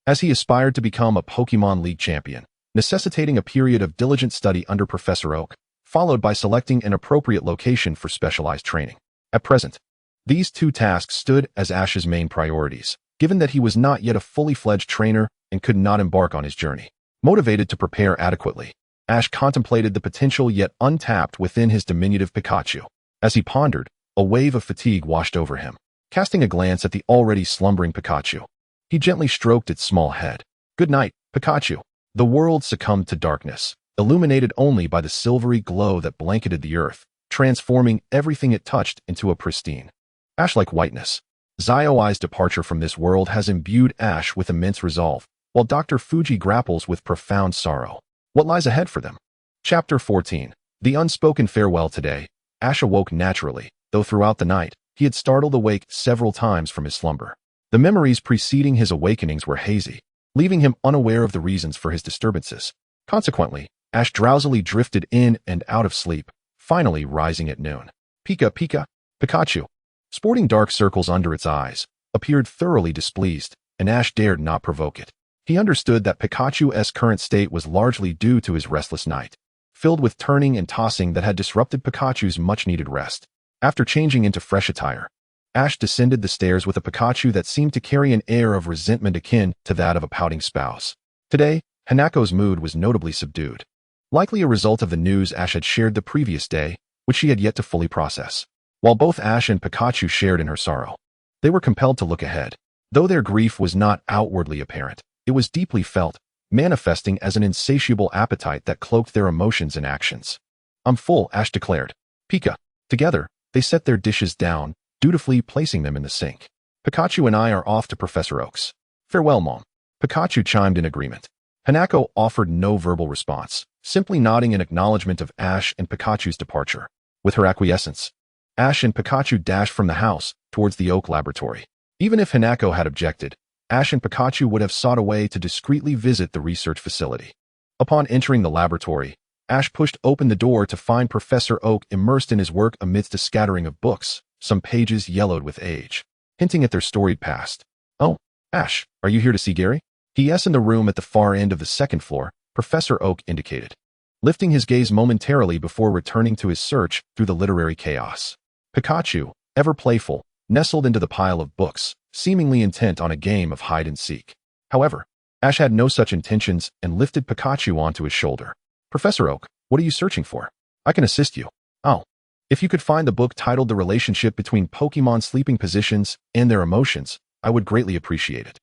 as he aspired to become a Pokémon League champion, necessitating a period of diligent study under Professor Oak, followed by selecting an appropriate location for specialized training. At present, these 2 tasks stood as Ash's main priorities, given that he was not yet a fully fledged trainer and could not embark on his journey. Motivated to prepare adequately, Ash contemplated the potential yet untapped within his diminutive Pikachu. As he pondered, a wave of fatigue washed over him. Casting a glance at the already slumbering Pikachu, he gently stroked its small head. Good night, Pikachu. The world succumbed to darkness, illuminated only by the silvery glow that blanketed the earth, transforming everything it touched into a pristine, ash-like whiteness. Zioi's departure from this world has imbued Ash with immense resolve, while Dr. Fuji grapples with profound sorrow. What lies ahead for them? Chapter 14. The unspoken farewell. Today, Ash awoke naturally, though throughout the night, he had startled awake several times from his slumber. The memories preceding his awakenings were hazy, leaving him unaware of the reasons for his disturbances. Consequently, Ash drowsily drifted in and out of sleep, finally rising at noon. Pikachu, sporting dark circles under its eyes, appeared thoroughly displeased, and Ash dared not provoke it. He understood that Pikachu's current state was largely due to his restless night, filled with turning and tossing that had disrupted Pikachu's much-needed rest. After changing into fresh attire, Ash descended the stairs with a Pikachu that seemed to carry an air of resentment akin to that of a pouting spouse. Today, Hanako's mood was notably subdued, likely a result of the news Ash had shared the previous day, which she had yet to fully process. While both Ash and Pikachu shared in her sorrow, they were compelled to look ahead. Though their grief was not outwardly apparent, it was deeply felt, manifesting as an insatiable appetite that cloaked their emotions and actions. I'm full, Ash declared. Pika. Together, they set their dishes down, dutifully placing them in the sink. Pikachu and I are off to Professor Oak's. Farewell, Mom. Pikachu chimed in agreement. Hanako offered no verbal response, simply nodding in acknowledgement of Ash and Pikachu's departure. With her acquiescence, Ash and Pikachu dashed from the house towards the Oak Laboratory. Even if Hanako had objected, Ash and Pikachu would have sought a way to discreetly visit the research facility. Upon entering the laboratory, Ash pushed open the door to find Professor Oak immersed in his work amidst a scattering of books, some pages yellowed with age, hinting at their storied past. Oh, Ash, are you here to see Gary? Yes, in the room at the far end of the second floor, Professor Oak indicated, lifting his gaze momentarily before returning to his search through the literary chaos. Pikachu, ever playful, nestled into the pile of books, seemingly intent on a game of hide-and-seek. However, Ash had no such intentions and lifted Pikachu onto his shoulder. Professor Oak, what are you searching for? I can assist you. Oh, if you could find the book titled The Relationship Between Pokémon Sleeping Positions and Their Emotions, I would greatly appreciate it.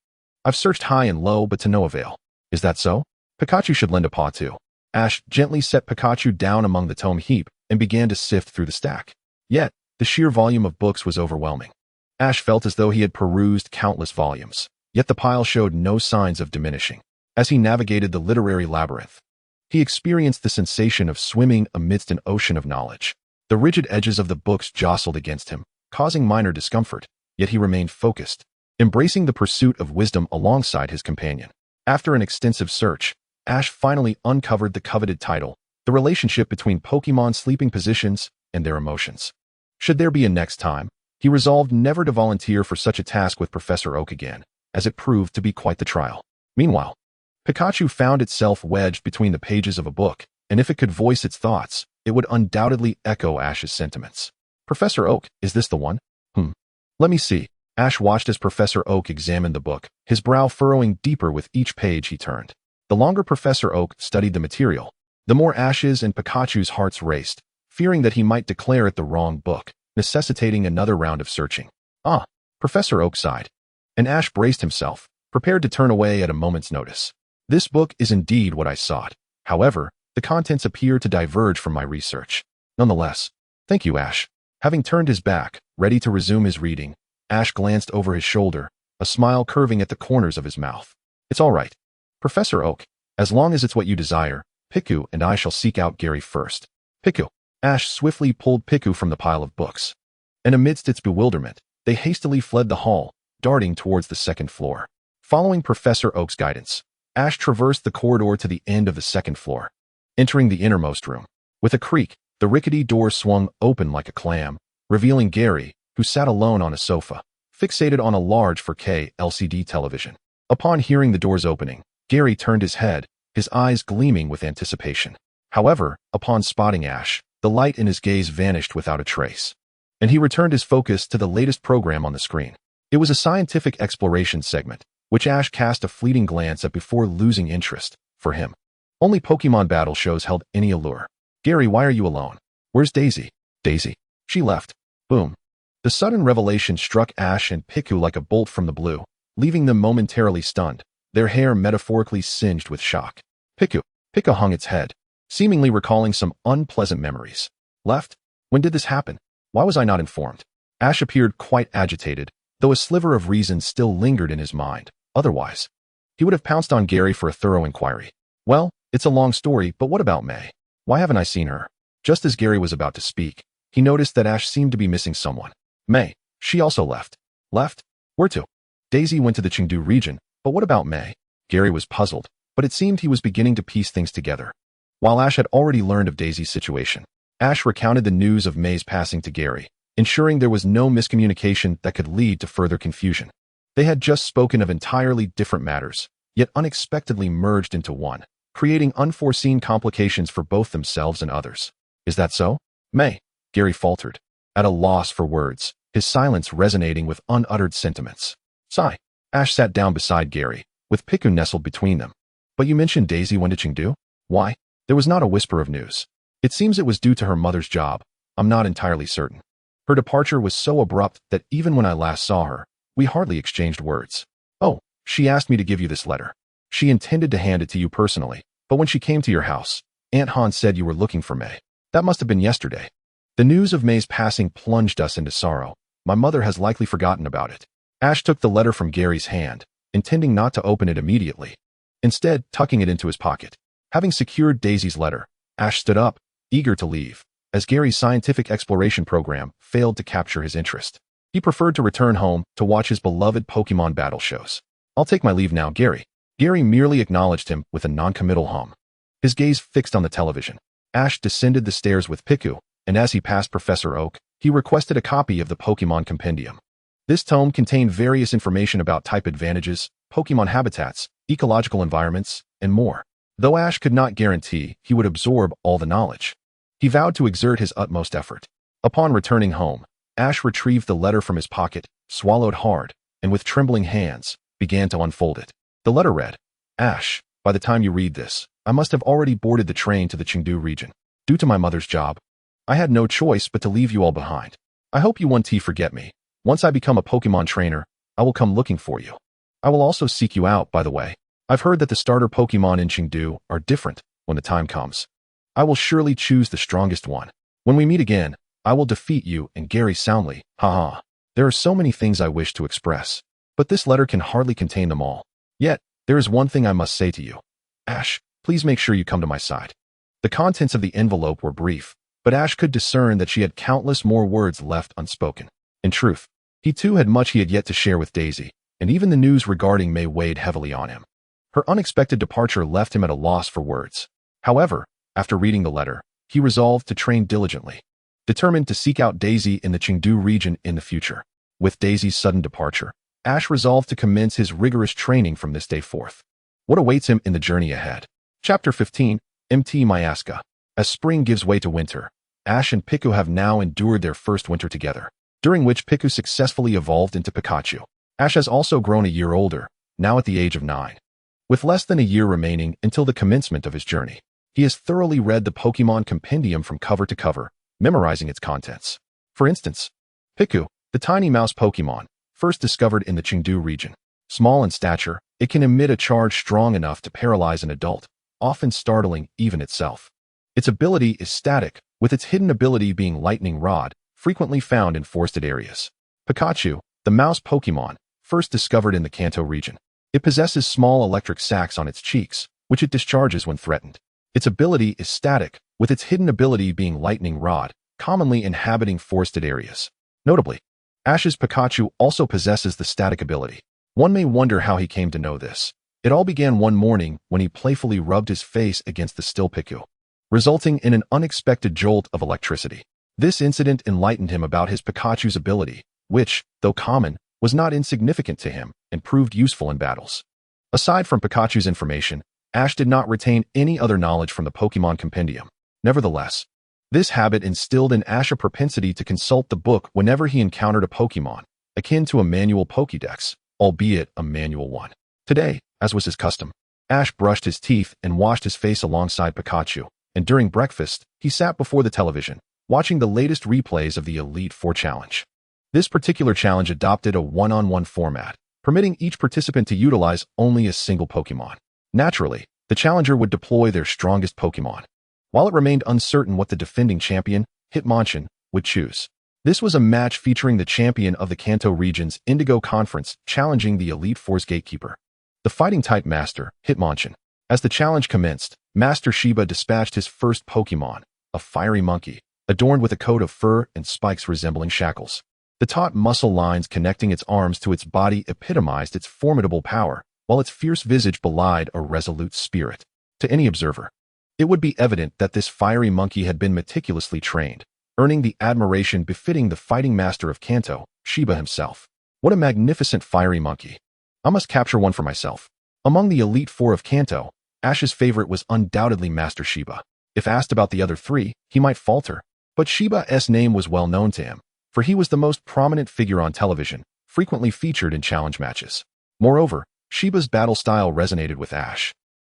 I've searched high and low, but to no avail. Is that so? Pikachu should lend a paw too. Ash gently set Pikachu down among the tome heap and began to sift through the stack. Yet, the sheer volume of books was overwhelming. Ash felt as though he had perused countless volumes, yet the pile showed no signs of diminishing. As he navigated the literary labyrinth, he experienced the sensation of swimming amidst an ocean of knowledge. The rigid edges of the books jostled against him, causing minor discomfort, yet he remained focused, embracing the pursuit of wisdom alongside his companion. After an extensive search, Ash finally uncovered the coveted title, The Relationship Between Pokémon Sleeping Positions and Their Emotions. Should there be a next time, he resolved never to volunteer for such a task with Professor Oak again, as it proved to be quite the trial. Meanwhile, Pikachu found itself wedged between the pages of a book, and if it could voice its thoughts, it would undoubtedly echo Ash's sentiments. Professor Oak, is this the one? Let me see. Ash watched as Professor Oak examined the book, his brow furrowing deeper with each page he turned. The longer Professor Oak studied the material, the more Ash's and Pikachu's hearts raced, fearing that he might declare it the wrong book, necessitating another round of searching. Professor Oak sighed, and Ash braced himself, prepared to turn away at a moment's notice. This book is indeed what I sought. However, the contents appear to diverge from my research. Nonetheless, thank you, Ash. Having turned his back, ready to resume his reading, Ash glanced over his shoulder, a smile curving at the corners of his mouth. It's all right, Professor Oak. As long as it's what you desire, Piku and I shall seek out Gary first. Piku. Ash swiftly pulled Piku from the pile of books. And amidst its bewilderment, they hastily fled the hall, darting towards the second floor. Following Professor Oak's guidance, Ash traversed the corridor to the end of the second floor, entering the innermost room. With a creak, the rickety door swung open like a clam, revealing Gary, who sat alone on a sofa, fixated on a large 4K LCD television. Upon hearing the door's opening, Gary turned his head, his eyes gleaming with anticipation. However, upon spotting Ash, the light in his gaze vanished without a trace, and he returned his focus to the latest program on the screen. It was a scientific exploration segment, which Ash cast a fleeting glance at before losing interest. For him, only Pokémon battle shows held any allure. Gary, why are you alone? Where's Daisy? Daisy. She left. Boom. The sudden revelation struck Ash and Piku like a bolt from the blue, leaving them momentarily stunned, their hair metaphorically singed with shock. Piku hung its head, seemingly recalling some unpleasant memories. Left? When did this happen? Why was I not informed? Ash appeared quite agitated, though a sliver of reason still lingered in his mind. Otherwise, he would have pounced on Gary for a thorough inquiry. Well, it's a long story, but what about May? Why haven't I seen her? Just as Gary was about to speak, he noticed that Ash seemed to be missing someone. May. She also left. Left? Where to? Daisy went to the Chengdu region, but what about May? Gary was puzzled, but it seemed he was beginning to piece things together. While Ash had already learned of Daisy's situation, Ash recounted the news of May's passing to Gary, ensuring there was no miscommunication that could lead to further confusion. They had just spoken of entirely different matters, yet unexpectedly merged into one, creating unforeseen complications for both themselves and others. Is that so? May, Gary faltered, at a loss for words, his silence resonating with unuttered sentiments. Sigh. Ash sat down beside Gary, with Piku nestled between them. But you mentioned Daisy went to Chengdu? Why? There was not a whisper of news. It seems it was due to her mother's job. I'm not entirely certain. Her departure was so abrupt that even when I last saw her, we hardly exchanged words. Oh, she asked me to give you this letter. She intended to hand it to you personally, but when she came to your house, Aunt Han said you were looking for May. That must have been yesterday. The news of May's passing plunged us into sorrow. My mother has likely forgotten about it. Ash took the letter from Gary's hand, intending not to open it immediately, instead tucking it into his pocket. Having secured Daisy's letter, Ash stood up, eager to leave, as Gary's scientific exploration program failed to capture his interest. He preferred to return home to watch his beloved Pokémon battle shows. I'll take my leave now, Gary. Gary merely acknowledged him with a non-committal hum, his gaze fixed on the television. Ash descended the stairs with Piku, and as he passed Professor Oak, he requested a copy of the Pokémon Compendium. This tome contained various information about type advantages, Pokémon habitats, ecological environments, and more. Though Ash could not guarantee he would absorb all the knowledge, he vowed to exert his utmost effort. Upon returning home, Ash retrieved the letter from his pocket, swallowed hard, and with trembling hands, began to unfold it. The letter read, Ash, by the time you read this, I must have already boarded the train to the Chengdu region. Due to my mother's job, I had no choice but to leave you all behind. I hope you won't forget me. Once I become a Pokemon trainer, I will come looking for you. I will also seek you out, by the way. I've heard that the starter Pokemon in Chengdu are different when the time comes. I will surely choose the strongest one. When we meet again, I will defeat you and Gary soundly. Haha. There are so many things I wish to express, but this letter can hardly contain them all. Yet, there is one thing I must say to you. Ash, please make sure you come to my side. The contents of the envelope were brief, but Ash could discern that she had countless more words left unspoken. In truth, he too had much he had yet to share with Daisy, and even the news regarding May weighed heavily on him. Her unexpected departure left him at a loss for words. However, after reading the letter, he resolved to train diligently. determined to seek out Daisy in the Chengdu region in the future. With Daisy's sudden departure, Ash resolved to commence his rigorous training from this day forth. What awaits him in the journey ahead? Chapter 15, MT Mayaska. As spring gives way to winter, Ash and Piku have now endured their first winter together, during which Piku successfully evolved into Pikachu. Ash has also grown a year older, now at the age of 9. With less than a year remaining until the commencement of his journey, he has thoroughly read the Pokémon Compendium from cover to cover, memorizing its contents. For instance, Piku, the tiny mouse Pokémon, first discovered in the Chengdu region. Small in stature, it can emit a charge strong enough to paralyze an adult, often startling even itself. Its ability is static, with its hidden ability being Lightning Rod, frequently found in forested areas. Pikachu, the mouse Pokémon, first discovered in the Kanto region. It possesses small electric sacs on its cheeks, which it discharges when threatened. Its ability is static, with its hidden ability being Lightning Rod, commonly inhabiting forested areas. Notably, Ash's Pikachu also possesses the static ability. One may wonder how he came to know this. It all began one morning when he playfully rubbed his face against the still Piku, resulting in an unexpected jolt of electricity. This incident enlightened him about his Pikachu's ability, which, though common, was not insignificant to him and proved useful in battles. Aside from Pikachu's information, Ash did not retain any other knowledge from the Pokémon Compendium. Nevertheless, this habit instilled in Ash a propensity to consult the book whenever he encountered a Pokémon, akin to a manual Pokédex, albeit a manual one. Today, as was his custom, Ash brushed his teeth and washed his face alongside Pikachu, and during breakfast, he sat before the television, watching the latest replays of the Elite Four Challenge. This particular challenge adopted a one-on-one format, permitting each participant to utilize only a single Pokémon. Naturally, the challenger would deploy their strongest Pokémon, while it remained uncertain what the defending champion, Hitmonchan, would choose. This was a match featuring the champion of the Kanto region's Indigo Conference challenging the Elite Four's gatekeeper, the fighting-type master, Hitmonchan. As the challenge commenced, Master Shiba dispatched his first Pokémon, a fiery monkey, adorned with a coat of fur and spikes resembling shackles. The taut muscle lines connecting its arms to its body epitomized its formidable power, while its fierce visage belied a resolute spirit. To any observer, it would be evident that this fiery monkey had been meticulously trained, earning the admiration befitting the fighting master of Kanto, Shiba himself. What a magnificent fiery monkey! I must capture one for myself. Among the Elite Four of Kanto, Ash's favorite was undoubtedly Master Shiba. If asked about the other three, he might falter, but Shiba's name was well known to him, for he was the most prominent figure on television, frequently featured in challenge matches. Moreover, Shiba's battle style resonated with Ash,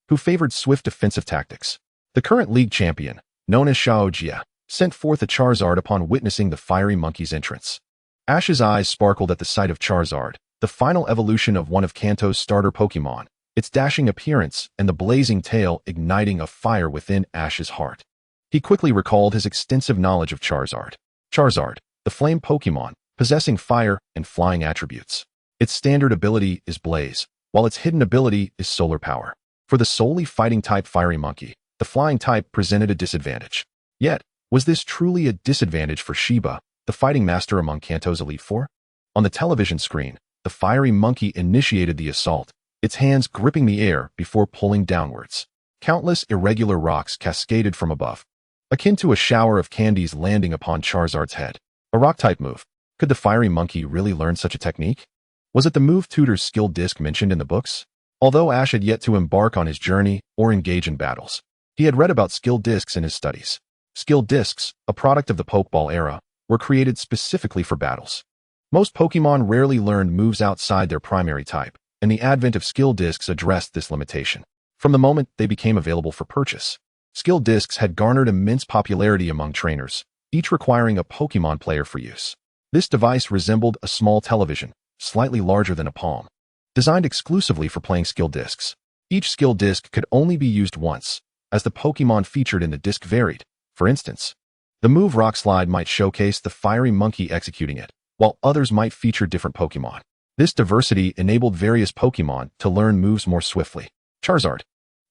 who favored swift defensive tactics. The current league champion, known as Xiaojia, sent forth a Charizard upon witnessing the fiery monkey's entrance. Ash's eyes sparkled at the sight of Charizard, the final evolution of one of Kanto's starter Pokémon, its dashing appearance and the blazing tail igniting a fire within Ash's heart. He quickly recalled his extensive knowledge of Charizard. Charizard, the flame Pokémon, possessing fire and flying attributes. Its standard ability is Blaze, while its hidden ability is Solar Power. For the solely fighting-type fiery monkey, the flying type presented a disadvantage. Yet, was this truly a disadvantage for Shiba, the fighting master among Kanto's Elite Four? On the television screen, the fiery monkey initiated the assault, its hands gripping the air before pulling downwards. Countless irregular rocks cascaded from above, akin to a shower of candies landing upon Charizard's head. A rock-type move. Could the fiery monkey really learn such a technique? Was it the move tutor's skill disc mentioned in the books? Although Ash had yet to embark on his journey or engage in battles, he had read about skill discs in his studies. Skill discs, a product of the Pokeball era, were created specifically for battles. Most Pokemon rarely learned moves outside their primary type, and the advent of skill discs addressed this limitation. From the moment they became available for purchase, skill discs had garnered immense popularity among trainers, each requiring a Pokemon player for use. This device resembled a small television, slightly larger than a palm, designed exclusively for playing skill discs. Each skill disc could only be used once, as the Pokemon featured in the disc varied. For instance, the move Rock Slide might showcase the fiery monkey executing it, while others might feature different Pokemon. This diversity enabled various Pokemon to learn moves more swiftly. Charizard.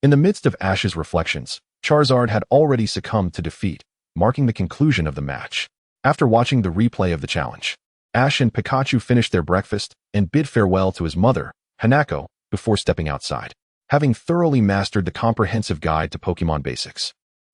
In the midst of Ash's reflections, Charizard had already succumbed to defeat, marking the conclusion of the match. After watching the replay of the challenge, Ash and Pikachu finished their breakfast and bid farewell to his mother, Hanako, before stepping outside. Having thoroughly mastered the comprehensive guide to Pokemon basics,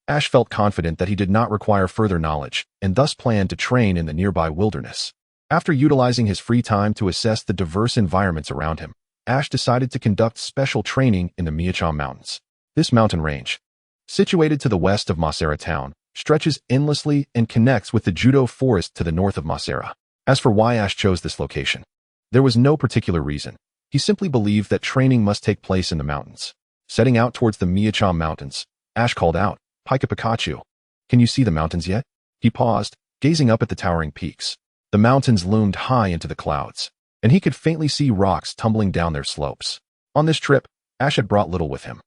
Ash felt confident that he did not require further knowledge, and thus planned to train in the nearby wilderness. After utilizing his free time to assess the diverse environments around him, Ash decided to conduct special training in the Miacham Mountains. This mountain range, situated to the west of Pallet Town, stretches endlessly and connects with the Judo Forest to the north of Pallet. As for why Ash chose this location, there was no particular reason. He simply believed that training must take place in the mountains. Setting out towards the Miacham Mountains, Ash called out, "Pika Pikachu, can you see the mountains yet?" He paused, gazing up at the towering peaks. The mountains loomed high into the clouds, and he could faintly see rocks tumbling down their slopes. On this trip, Ash had brought little with him.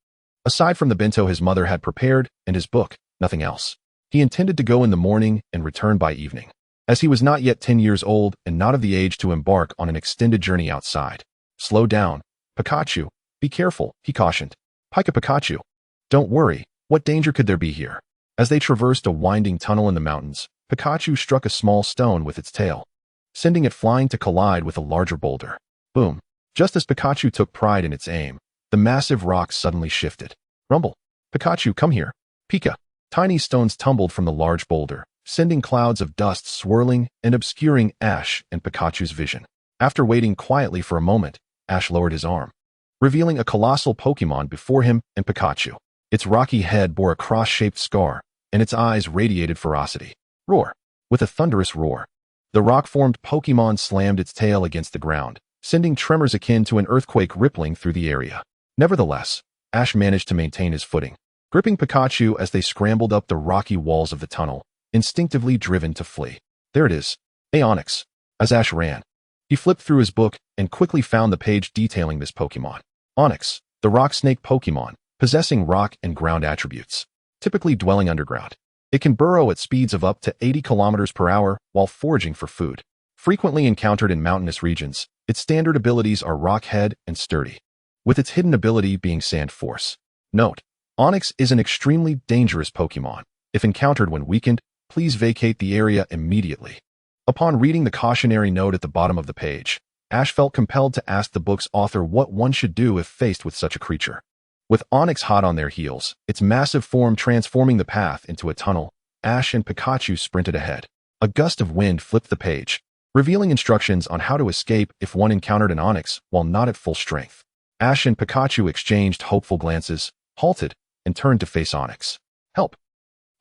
Aside from the bento his mother had prepared and his book, nothing else. He intended to go in the morning and return by evening, as he was not yet 10 years old and not of the age to embark on an extended journey outside. "Slow down, Pikachu. Be careful," he cautioned. "Pika Pikachu. Don't worry, what danger could there be here?" As they traversed a winding tunnel in the mountains, Pikachu struck a small stone with its tail, sending it flying to collide with a larger boulder. Boom! Just as Pikachu took pride in its aim, the massive rock suddenly shifted. Rumble! "Pikachu, come here." Pika! Tiny stones tumbled from the large boulder, sending clouds of dust swirling and obscuring Ash and Pikachu's vision. After waiting quietly for a moment, Ash lowered his arm, revealing a colossal Pokémon before him and Pikachu. Its rocky head bore a cross-shaped scar, and its eyes radiated ferocity. Roar! With a thunderous roar, the rock-formed Pokémon slammed its tail against the ground, sending tremors akin to an earthquake rippling through the area. Nevertheless, Ash managed to maintain his footing, gripping Pikachu as they scrambled up the rocky walls of the tunnel, instinctively driven to flee. There it is. Hey, Onix. As Ash ran, he flipped through his book and quickly found the page detailing this Pokémon. Onix, the rock snake Pokémon, possessing rock and ground attributes, typically dwelling underground. It can burrow at speeds of up to 80 kilometers per hour while foraging for food. Frequently encountered in mountainous regions, its standard abilities are Rock Head and Sturdy, with its hidden ability being Sand Force. Note: Onix is an extremely dangerous Pokémon. If encountered when weakened, please vacate the area immediately. Upon reading the cautionary note at the bottom of the page, Ash felt compelled to ask the book's author what one should do if faced with such a creature. With Onix hot on their heels, its massive form transforming the path into a tunnel, Ash and Pikachu sprinted ahead. A gust of wind flipped the page, revealing instructions on how to escape if one encountered an Onix while not at full strength. Ash and Pikachu exchanged hopeful glances, halted, and turned to face Onix. "Help!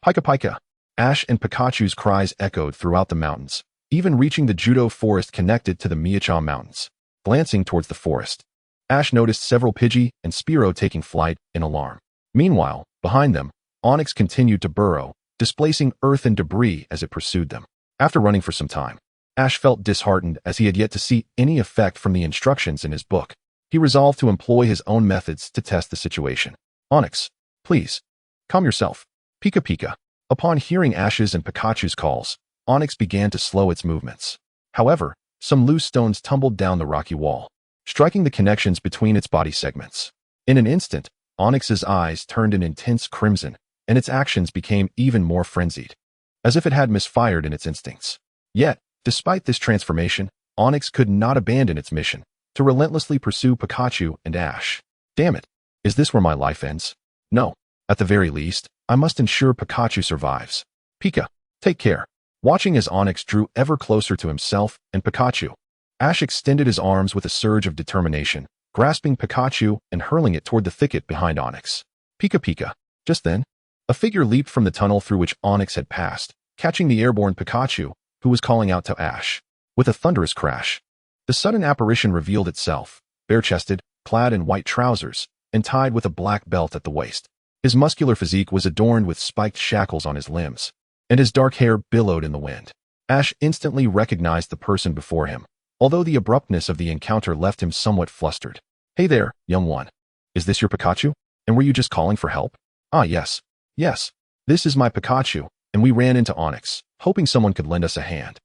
Pika Pika!" Ash and Pikachu's cries echoed throughout the mountains, even reaching the Judo Forest connected to the Miacham Mountains. Glancing towards the forest, Ash noticed several Pidgey and Spearow taking flight in alarm. Meanwhile, behind them, Onix continued to burrow, displacing earth and debris as it pursued them. After running for some time, Ash felt disheartened as he had yet to see any effect from the instructions in his book. He resolved to employ his own methods to test the situation. "Onix, please, calm yourself. Pika Pika." Upon hearing Ash's and Pikachu's calls, Onix began to slow its movements. However, some loose stones tumbled down the rocky wall, striking the connections between its body segments. In an instant, Onix's eyes turned an intense crimson, and its actions became even more frenzied, as if it had misfired in its instincts. Yet, despite this transformation, Onix could not abandon its mission to relentlessly pursue Pikachu and Ash. "Damn it, is this where my life ends? No. At the very least, I must ensure Pikachu survives. Pika, take care." Watching as Onix drew ever closer to himself and Pikachu, Ash extended his arms with a surge of determination, grasping Pikachu and hurling it toward the thicket behind Onix. "Pika Pika." Just then, a figure leaped from the tunnel through which Onix had passed, catching the airborne Pikachu, who was calling out to Ash. With a thunderous crash, the sudden apparition revealed itself, bare-chested, clad in white trousers, and tied with a black belt at the waist. His muscular physique was adorned with spiked shackles on his limbs, and his dark hair billowed in the wind. Ash instantly recognized the person before him, although the abruptness of the encounter left him somewhat flustered. "Hey there, young one. Is this your Pikachu? And were you just calling for help?" "Ah, yes. Yes. This is my Pikachu, and we ran into Onix, hoping someone could lend us a hand."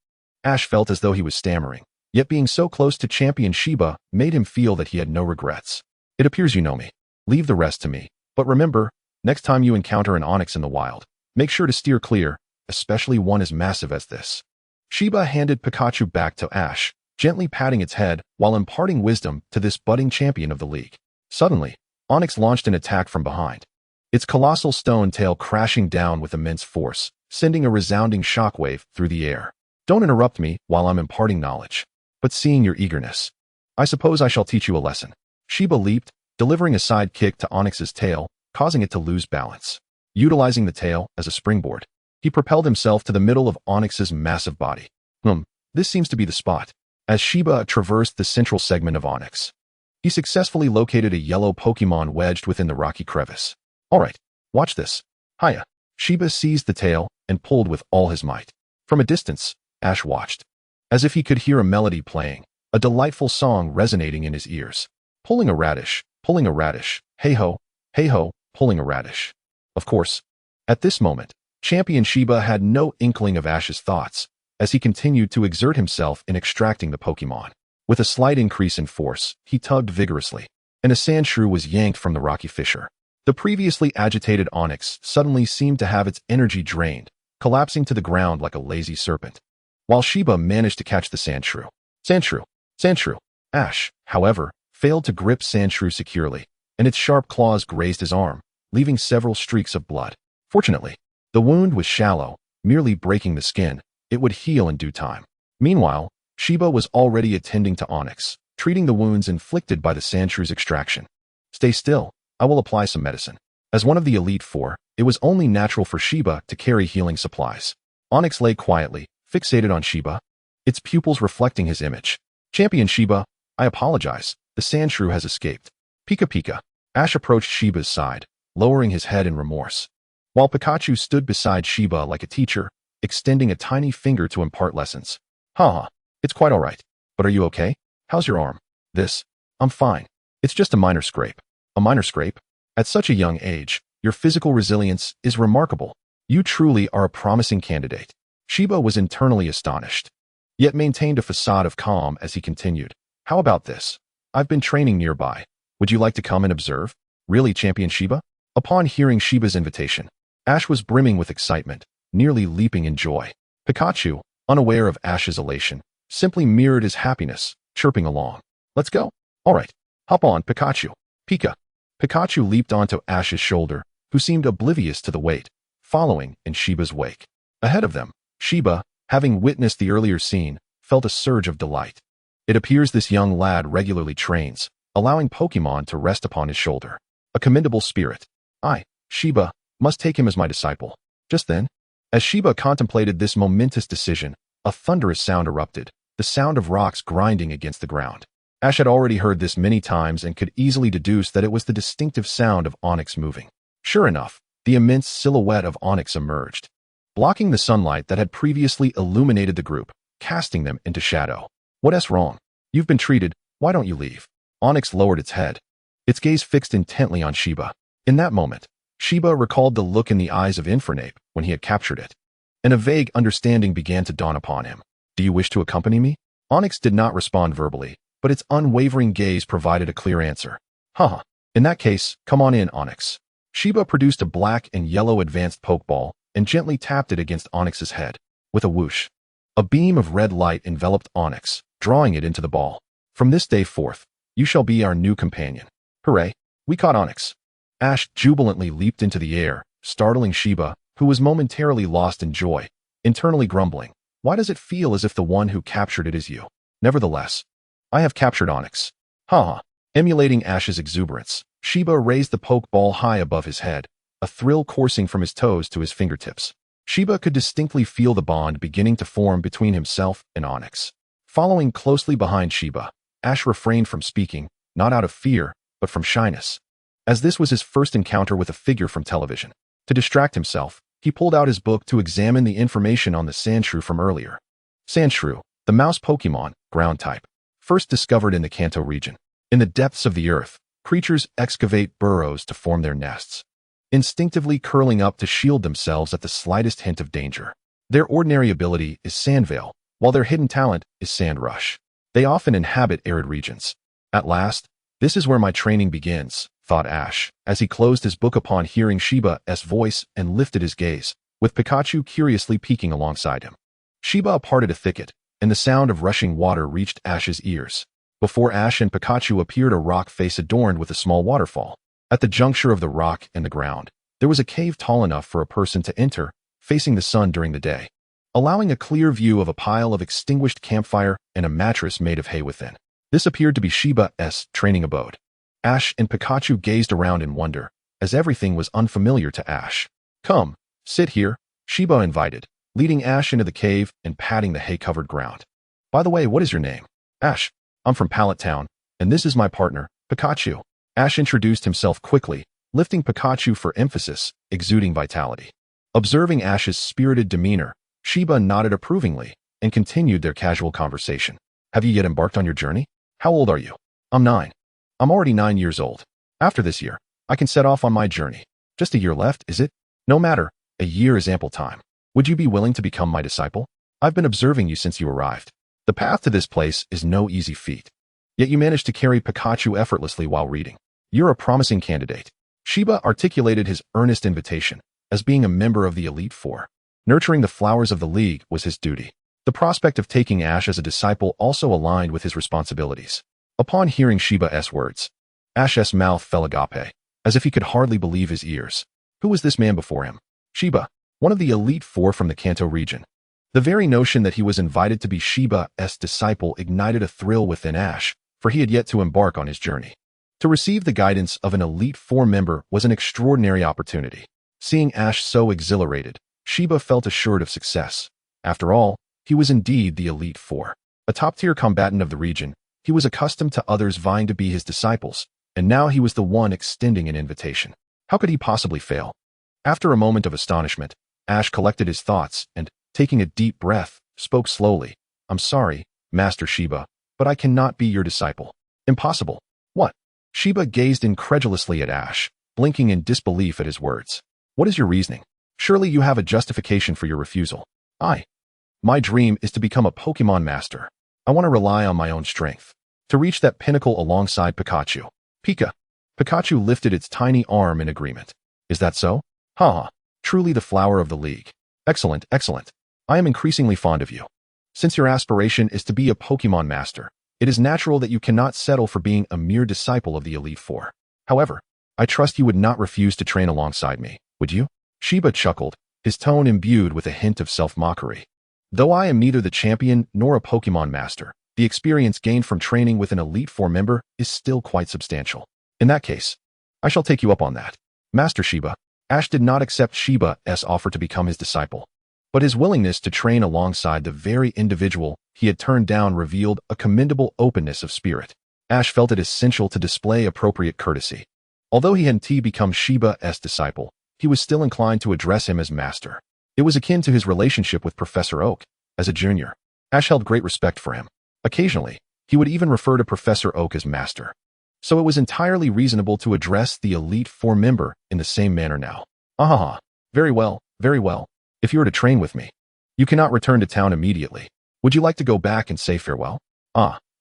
Ash felt as though he was stammering, yet being so close to Champion Shiba made him feel that he had no regrets. "It appears you know me. Leave the rest to me. But remember, next time you encounter an Onix in the wild, make sure to steer clear, especially one as massive as this." Shiba handed Pikachu back to Ash, gently patting its head while imparting wisdom to this budding champion of the league. Suddenly, Onix launched an attack from behind, its colossal stone tail crashing down with immense force, sending a resounding shockwave through the air. Don't interrupt me while I'm imparting knowledge. But seeing your eagerness, I suppose I shall teach you a lesson. Shiba leaped, delivering a side kick to Onyx's tail, causing it to lose balance. Utilizing the tail as a springboard, he propelled himself to the middle of Onyx's massive body. This seems to be the spot. As Shiba traversed the central segment of Onyx, he successfully located a yellow Pokémon wedged within the rocky crevice. Alright, watch this. Hiya. Shiba seized the tail and pulled with all his might. From a distance, Ash watched. As if he could hear a melody playing, a delightful song resonating in his ears. Pulling a radish, hey-ho, pulling a radish. Of course, at this moment, Champion Shiba had no inkling of Ash's thoughts, as he continued to exert himself in extracting the Pokémon. With a slight increase in force, he tugged vigorously, and a sandshrew was yanked from the rocky fissure. The previously agitated Onyx suddenly seemed to have its energy drained, collapsing to the ground like a lazy serpent, while Shiba managed to catch the sandshrew. Sandshrew. Ash, however, failed to grip sandshrew securely, and its sharp claws grazed his arm, leaving several streaks of blood. Fortunately, the wound was shallow, merely breaking the skin. It would heal in due time. Meanwhile, Shiba was already attending to Onyx, treating the wounds inflicted by the sandshrew's extraction. Stay still, I will apply some medicine. As one of the Elite Four, it was only natural for Shiba to carry healing supplies. Onyx lay quietly, fixated on Shiba, its pupils reflecting his image. Champion Shiba, I apologize, the sandshrew has escaped. Pika. Ash approached Shiba's side, lowering his head in remorse, while Pikachu stood beside Shiba like a teacher, extending a tiny finger to impart lessons. It's quite alright. But are you okay? How's your arm? I'm fine. It's just a minor scrape. A minor scrape? At such a young age, your physical resilience is remarkable. You truly are a promising candidate. Shiba was internally astonished, yet maintained a facade of calm as he continued. How about this? I've been training nearby. Would you like to come and observe? Really, Champion Shiba? Upon hearing Shiba's invitation, Ash was brimming with excitement, nearly leaping in joy. Pikachu, unaware of Ash's elation, simply mirrored his happiness, chirping along. Let's go. Alright, hop on, Pikachu. Pika. Pikachu leaped onto Ash's shoulder, who seemed oblivious to the weight, following in Shiba's wake. Ahead of them, Shiba, having witnessed the earlier scene, felt a surge of delight. It appears this young lad regularly trains, allowing Pokémon to rest upon his shoulder. A commendable spirit. I, Shiba, must take him as my disciple. Just then, as Shiba contemplated this momentous decision, a thunderous sound erupted, the sound of rocks grinding against the ground. Ash had already heard this many times and could easily deduce that it was the distinctive sound of Onyx moving. Sure enough, the immense silhouette of Onyx emerged, blocking the sunlight that had previously illuminated the group, casting them into shadow. What's wrong? You've been treated, why don't you leave? Onyx lowered its head, its gaze fixed intently on Shiba. In that moment, Shiba recalled the look in the eyes of Infernape when he had captured it, and a vague understanding began to dawn upon him. Do you wish to accompany me? Onyx did not respond verbally, but its unwavering gaze provided a clear answer. In that case, come on in, Onyx. Shiba produced a black and yellow advanced Pokeball and gently tapped it against Onyx's head. With a whoosh, a beam of red light enveloped Onyx, drawing it into the ball. From this day forth, you shall be our new companion. Hooray, we caught Onyx. Ash jubilantly leaped into the air, startling Shiba, who was momentarily lost in joy, internally grumbling. Why does it feel as if the one who captured it is you? Nevertheless, I have captured Onyx. Emulating Ash's exuberance, Shiba raised the Pokeball high above his head, a thrill coursing from his toes to his fingertips. Shiba could distinctly feel the bond beginning to form between himself and Onyx. Following closely behind Shiba, Ash refrained from speaking, not out of fear, but from shyness, as this was his first encounter with a figure from television. To distract himself, he pulled out his book to examine the information on the Sandshrew from earlier. Sandshrew, the mouse Pokémon, ground type, first discovered in the Kanto region. In the depths of the earth, creatures excavate burrows to form their nests, instinctively curling up to shield themselves at the slightest hint of danger. Their ordinary ability is Sandveil, while their hidden talent is Sandrush. They often inhabit arid regions. At last, this is where my training begins, thought Ash, as he closed his book upon hearing Shiba's voice and lifted his gaze, with Pikachu curiously peeking alongside him. Shiba parted a thicket, and the sound of rushing water reached Ash's ears. Before Ash and Pikachu appeared a rock face adorned with a small waterfall. At the juncture of the rock and the ground, There was a cave tall enough for a person to enter, facing the sun during the day, allowing a clear view of a pile of extinguished campfire and a mattress made of hay within. This appeared to be Shiba's training abode. Ash and Pikachu gazed around in wonder, as everything was unfamiliar to Ash. "Come, sit here," Shiba invited, leading Ash into the cave and patting the hay-covered ground. "By the way, what is your name?" "Ash. I'm from Pallet Town, and this is my partner, Pikachu." Ash introduced himself quickly, lifting Pikachu for emphasis, exuding vitality. Observing Ash's spirited demeanor, Shiba nodded approvingly and continued their casual conversation. "Have you yet embarked on your journey? How old are you?" "I'm 9. I'm already 9 years old. After this year, I can set off on my journey." "Just a year left, is it?" "No matter. A year is ample time. Would you be willing to become my disciple? I've been observing you since you arrived. The path to this place is no easy feat. Yet you managed to carry Pikachu effortlessly while reading. You're a promising candidate." Shiba articulated his earnest invitation, as being a member of the Elite Four. Nurturing the flowers of the League was his duty. The prospect of taking Ash as a disciple also aligned with his responsibilities. Upon hearing Shiba's words, Ash's mouth fell agape, as if he could hardly believe his ears. Who was this man before him? Shiba, one of the Elite Four from the Kanto region. The very notion that he was invited to be Shiba's disciple ignited a thrill within Ash, for he had yet to embark on his journey. To receive the guidance of an Elite Four member was an extraordinary opportunity. Seeing Ash so exhilarated, Shiba felt assured of success. After all, he was indeed the Elite Four. A top-tier combatant of the region, he was accustomed to others vying to be his disciples, and now he was the one extending an invitation. How could he possibly fail? After a moment of astonishment, Ash collected his thoughts and, taking a deep breath, spoke slowly. "I'm sorry, Master Shiba, but I cannot be your disciple." "Impossible. What?" Shiba gazed incredulously at Ash, blinking in disbelief at his words. "What is your reasoning? Surely you have a justification for your refusal." My dream is to become a Pokémon Master. I want to rely on my own strength to reach that pinnacle alongside Pikachu." Pikachu lifted its tiny arm in agreement. "Is that so? Ha! Truly the flower of the League. Excellent, excellent. I am increasingly fond of you. Since your aspiration is to be a Pokémon Master, it is natural that you cannot settle for being a mere disciple of the Elite Four. However, I trust you would not refuse to train alongside me, would you?" Shiba chuckled, his tone imbued with a hint of self-mockery. "Though I am neither the champion nor a Pokémon Master, the experience gained from training with an Elite Four member is still quite substantial. In that case, I shall take you up on that." Master Shiba. Ash did not accept Shiba's offer to become his disciple, but his willingness to train alongside the very individual he had turned down revealed a commendable openness of spirit. Ash felt it essential to display appropriate courtesy. Although he hadn't become Shiba's disciple, he was still inclined to address him as Master. It was akin to his relationship with Professor Oak. As a junior, Ash held great respect for him. Occasionally, he would even refer to Professor Oak as Master. So it was entirely reasonable to address the Elite Four member in the same manner now. Very well, very well. If you are to train with me, you cannot return to town immediately. Would you like to go back and say farewell?"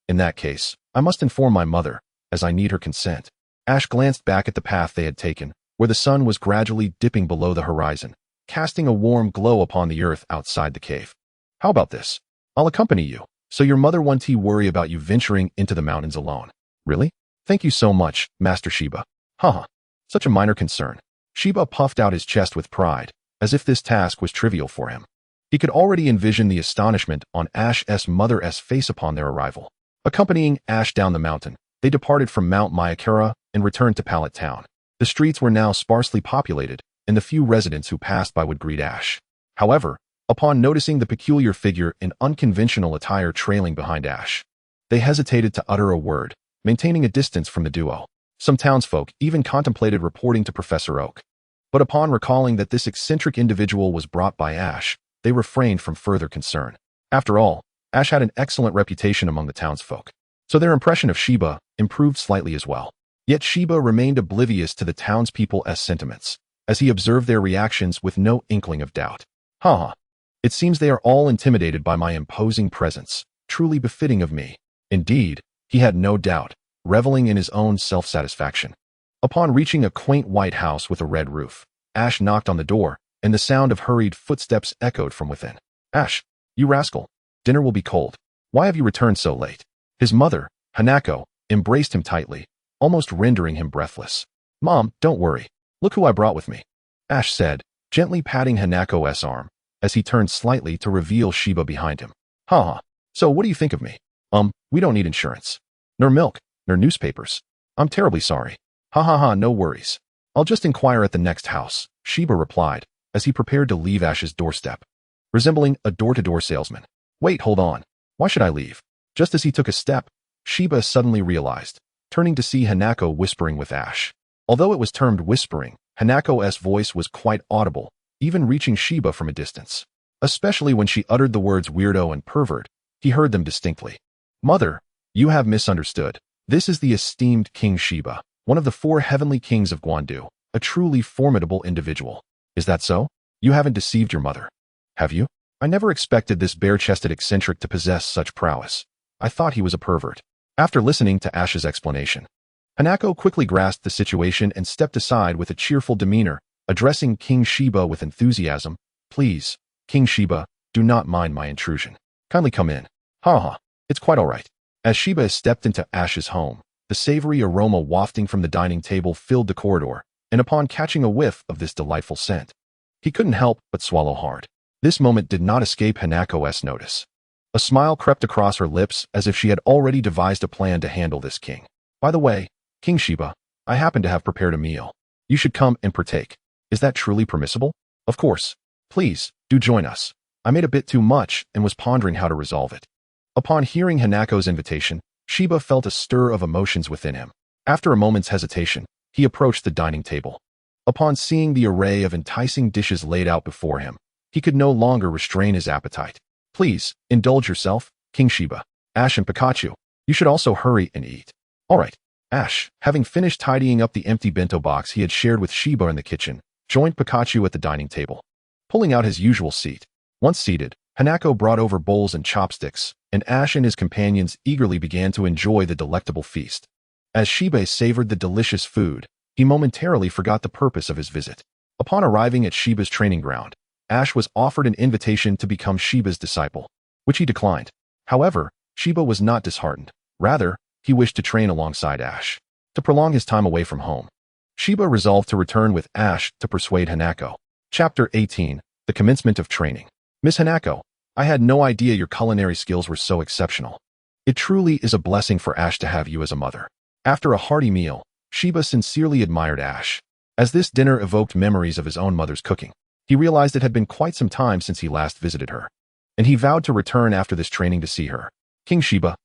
In that case, I must inform my mother, as I need her consent." Ash glanced back at the path they had taken, where the sun was gradually dipping below the horizon, casting a warm glow upon the earth outside the cave. "How about this? I'll accompany you, so your mother won't worry about you venturing into the mountains alone." "Really? Thank you so much, Master Shiba." Such a minor concern." Shiba puffed out his chest with pride, as if this task was trivial for him. He could already envision the astonishment on Ash's mother's face upon their arrival. Accompanying Ash down the mountain, they departed from Mount Mayakura and returned to Pallet Town. The streets were now sparsely populated, and the few residents who passed by would greet Ash. However, upon noticing the peculiar figure in unconventional attire trailing behind Ash, they hesitated to utter a word, maintaining a distance from the duo. Some townsfolk even contemplated reporting to Professor Oak. But upon recalling that this eccentric individual was brought by Ash, they refrained from further concern. After all, Ash had an excellent reputation among the townsfolk, so their impression of Shiba improved slightly as well. Yet Shiba remained oblivious to the townspeople's sentiments, as he observed their reactions with no inkling of doubt. It seems they are all intimidated by my imposing presence, truly befitting of me. Indeed, he had no doubt, reveling in his own self-satisfaction. Upon reaching a quaint white house with a red roof, Ash knocked on the door, and the sound of hurried footsteps echoed from within. "Ash, you rascal, dinner will be cold. Why have you returned so late?" His mother, Hanako, embraced him tightly, almost rendering him breathless. "Mom, don't worry. Look who I brought with me." Ash said, gently patting Hanako's arm, as he turned slightly to reveal Shiba behind him. Haha, so what do you think of me? We don't need insurance. Nor milk, nor newspapers. I'm terribly sorry. Ha ha ha, no worries. I'll just inquire at the next house, Shiba replied, as he prepared to leave Ash's doorstep, resembling a door-to-door salesman. Wait, hold on. Why should I leave? Just as he took a step, Shiba suddenly realized, turning to see Hanako whispering with Ash. Although it was termed whispering, Hanako's voice was quite audible, even reaching Shiba from a distance. Especially when she uttered the words weirdo and pervert, he heard them distinctly. Mother, you have misunderstood. This is the esteemed King Shiba, one of the 4 heavenly kings of Guandu, a truly formidable individual. Is that so? You haven't deceived your mother, have you? I never expected this bare-chested eccentric to possess such prowess. I thought he was a pervert. After listening to Ash's explanation, Hanako quickly grasped the situation and stepped aside with a cheerful demeanor, addressing King Shiba with enthusiasm. Please, King Shiba, do not mind my intrusion. Kindly come in. Ha, it's quite all right. As Shiba stepped into Ash's home, the savory aroma wafting from the dining table filled the corridor, and upon catching a whiff of this delightful scent, he couldn't help but swallow hard. This moment did not escape Hanako's notice. A smile crept across her lips as if she had already devised a plan to handle this king. By the way, King Shiba, I happen to have prepared a meal. You should come and partake. Is that truly permissible? Of course. Please, do join us. I made a bit too much and was pondering how to resolve it. Upon hearing Hanako's invitation, Shiba felt a stir of emotions within him. After a moment's hesitation, he approached the dining table. Upon seeing the array of enticing dishes laid out before him, he could no longer restrain his appetite. Please, indulge yourself, King Shiba. Ash and Pikachu, you should also hurry and eat. All right. Ash, having finished tidying up the empty bento box he had shared with Shiba in the kitchen, joined Pikachu at the dining table. Pulling out his usual seat. Once seated, Hanako brought over bowls and chopsticks, and Ash and his companions eagerly began to enjoy the delectable feast. As Shiba savored the delicious food, he momentarily forgot the purpose of his visit. Upon arriving at Shiba's training ground, Ash was offered an invitation to become Shiba's disciple, which he declined. However, Shiba was not disheartened. Rather, he wished to train alongside Ash. To prolong his time away from home, Shiba resolved to return with Ash to persuade Hanako. Chapter 18, The Commencement of Training. Miss Hanako, I had no idea your culinary skills were so exceptional. It truly is a blessing for Ash to have you as a mother. After a hearty meal, Shiba sincerely admired Ash. As this dinner evoked memories of his own mother's cooking, he realized it had been quite some time since he last visited her, and he vowed to return after this training to see her. King Shiba,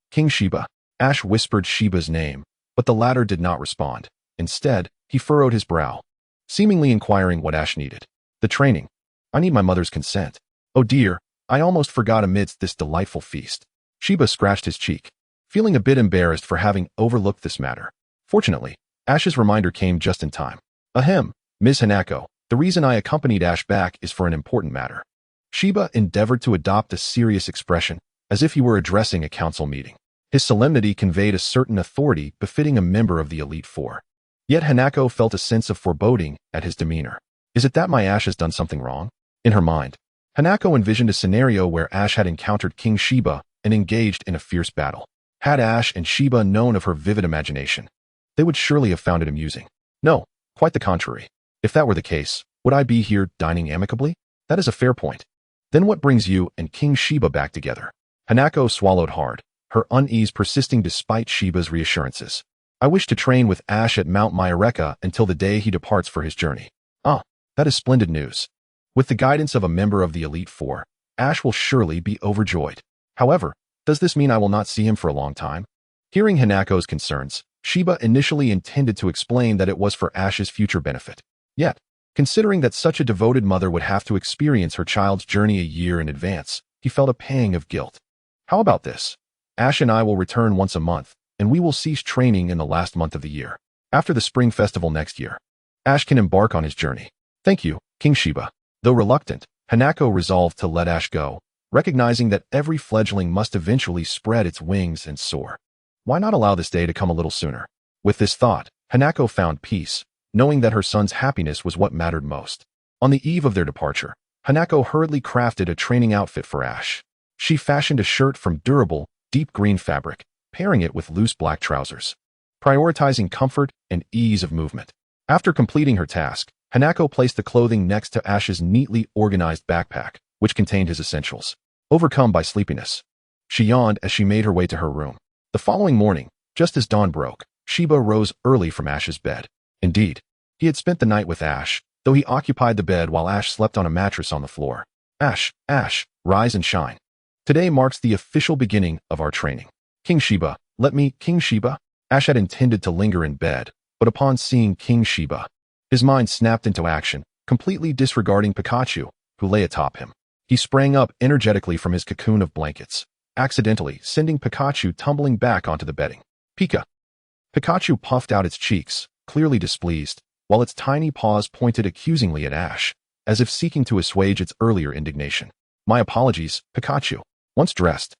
Ash whispered Shiba's name, but the latter did not respond. Instead, he furrowed his brow, seemingly inquiring what Ash needed. The training. I need my mother's consent. Oh dear, I almost forgot amidst this delightful feast. Shiba scratched his cheek, feeling a bit embarrassed for having overlooked this matter. Fortunately, Ash's reminder came just in time. Ahem, Ms. Hanako, the reason I accompanied Ash back is for an important matter. Shiba endeavored to adopt a serious expression, as if he were addressing a council meeting. His solemnity conveyed a certain authority befitting a member of the Elite Four. Yet Hanako felt a sense of foreboding at his demeanor. Is it that my Ash has done something wrong? In her mind, Hanako envisioned a scenario where Ash had encountered King Shiba and engaged in a fierce battle. Had Ash and Shiba known of her vivid imagination, they would surely have found it amusing. No, quite the contrary. If that were the case, would I be here dining amicably? That is a fair point. Then what brings you and King Shiba back together? Hanako swallowed hard, her unease persisting despite Shiba's reassurances. I wish to train with Ash at Mount Myareka until the day he departs for his journey. Ah, that is splendid news. With the guidance of a member of the Elite Four, Ash will surely be overjoyed. However, does this mean I will not see him for a long time? Hearing Hanako's concerns, Shiba initially intended to explain that it was for Ash's future benefit. Yet, considering that such a devoted mother would have to experience her child's journey a year in advance, he felt a pang of guilt. How about this? Ash and I will return once a month, and we will cease training in the last month of the year. After the spring festival next year, Ash can embark on his journey. Thank you, King Shiba. Though reluctant, Hanako resolved to let Ash go, recognizing that every fledgling must eventually spread its wings and soar. Why not allow this day to come a little sooner? With this thought, Hanako found peace, knowing that her son's happiness was what mattered most. On the eve of their departure, Hanako hurriedly crafted a training outfit for Ash. She fashioned a shirt from durable, deep green fabric, pairing it with loose black trousers, prioritizing comfort and ease of movement. After completing her task, Hanako placed the clothing next to Ash's neatly organized backpack, which contained his essentials. Overcome by sleepiness, she yawned as she made her way to her room. The following morning, just as dawn broke, Shiba rose early from Ash's bed. Indeed, he had spent the night with Ash, though he occupied the bed while Ash slept on a mattress on the floor. Ash, rise and shine. Today marks the official beginning of our training. King Shiba, King Shiba? Ash had intended to linger in bed, but upon seeing King Shiba, his mind snapped into action, completely disregarding Pikachu, who lay atop him. He sprang up energetically from his cocoon of blankets, accidentally sending Pikachu tumbling back onto the bedding. Pika. Pikachu puffed out its cheeks, clearly displeased, while its tiny paws pointed accusingly at Ash, as if seeking to assuage its earlier indignation. My apologies, Pikachu. Once dressed,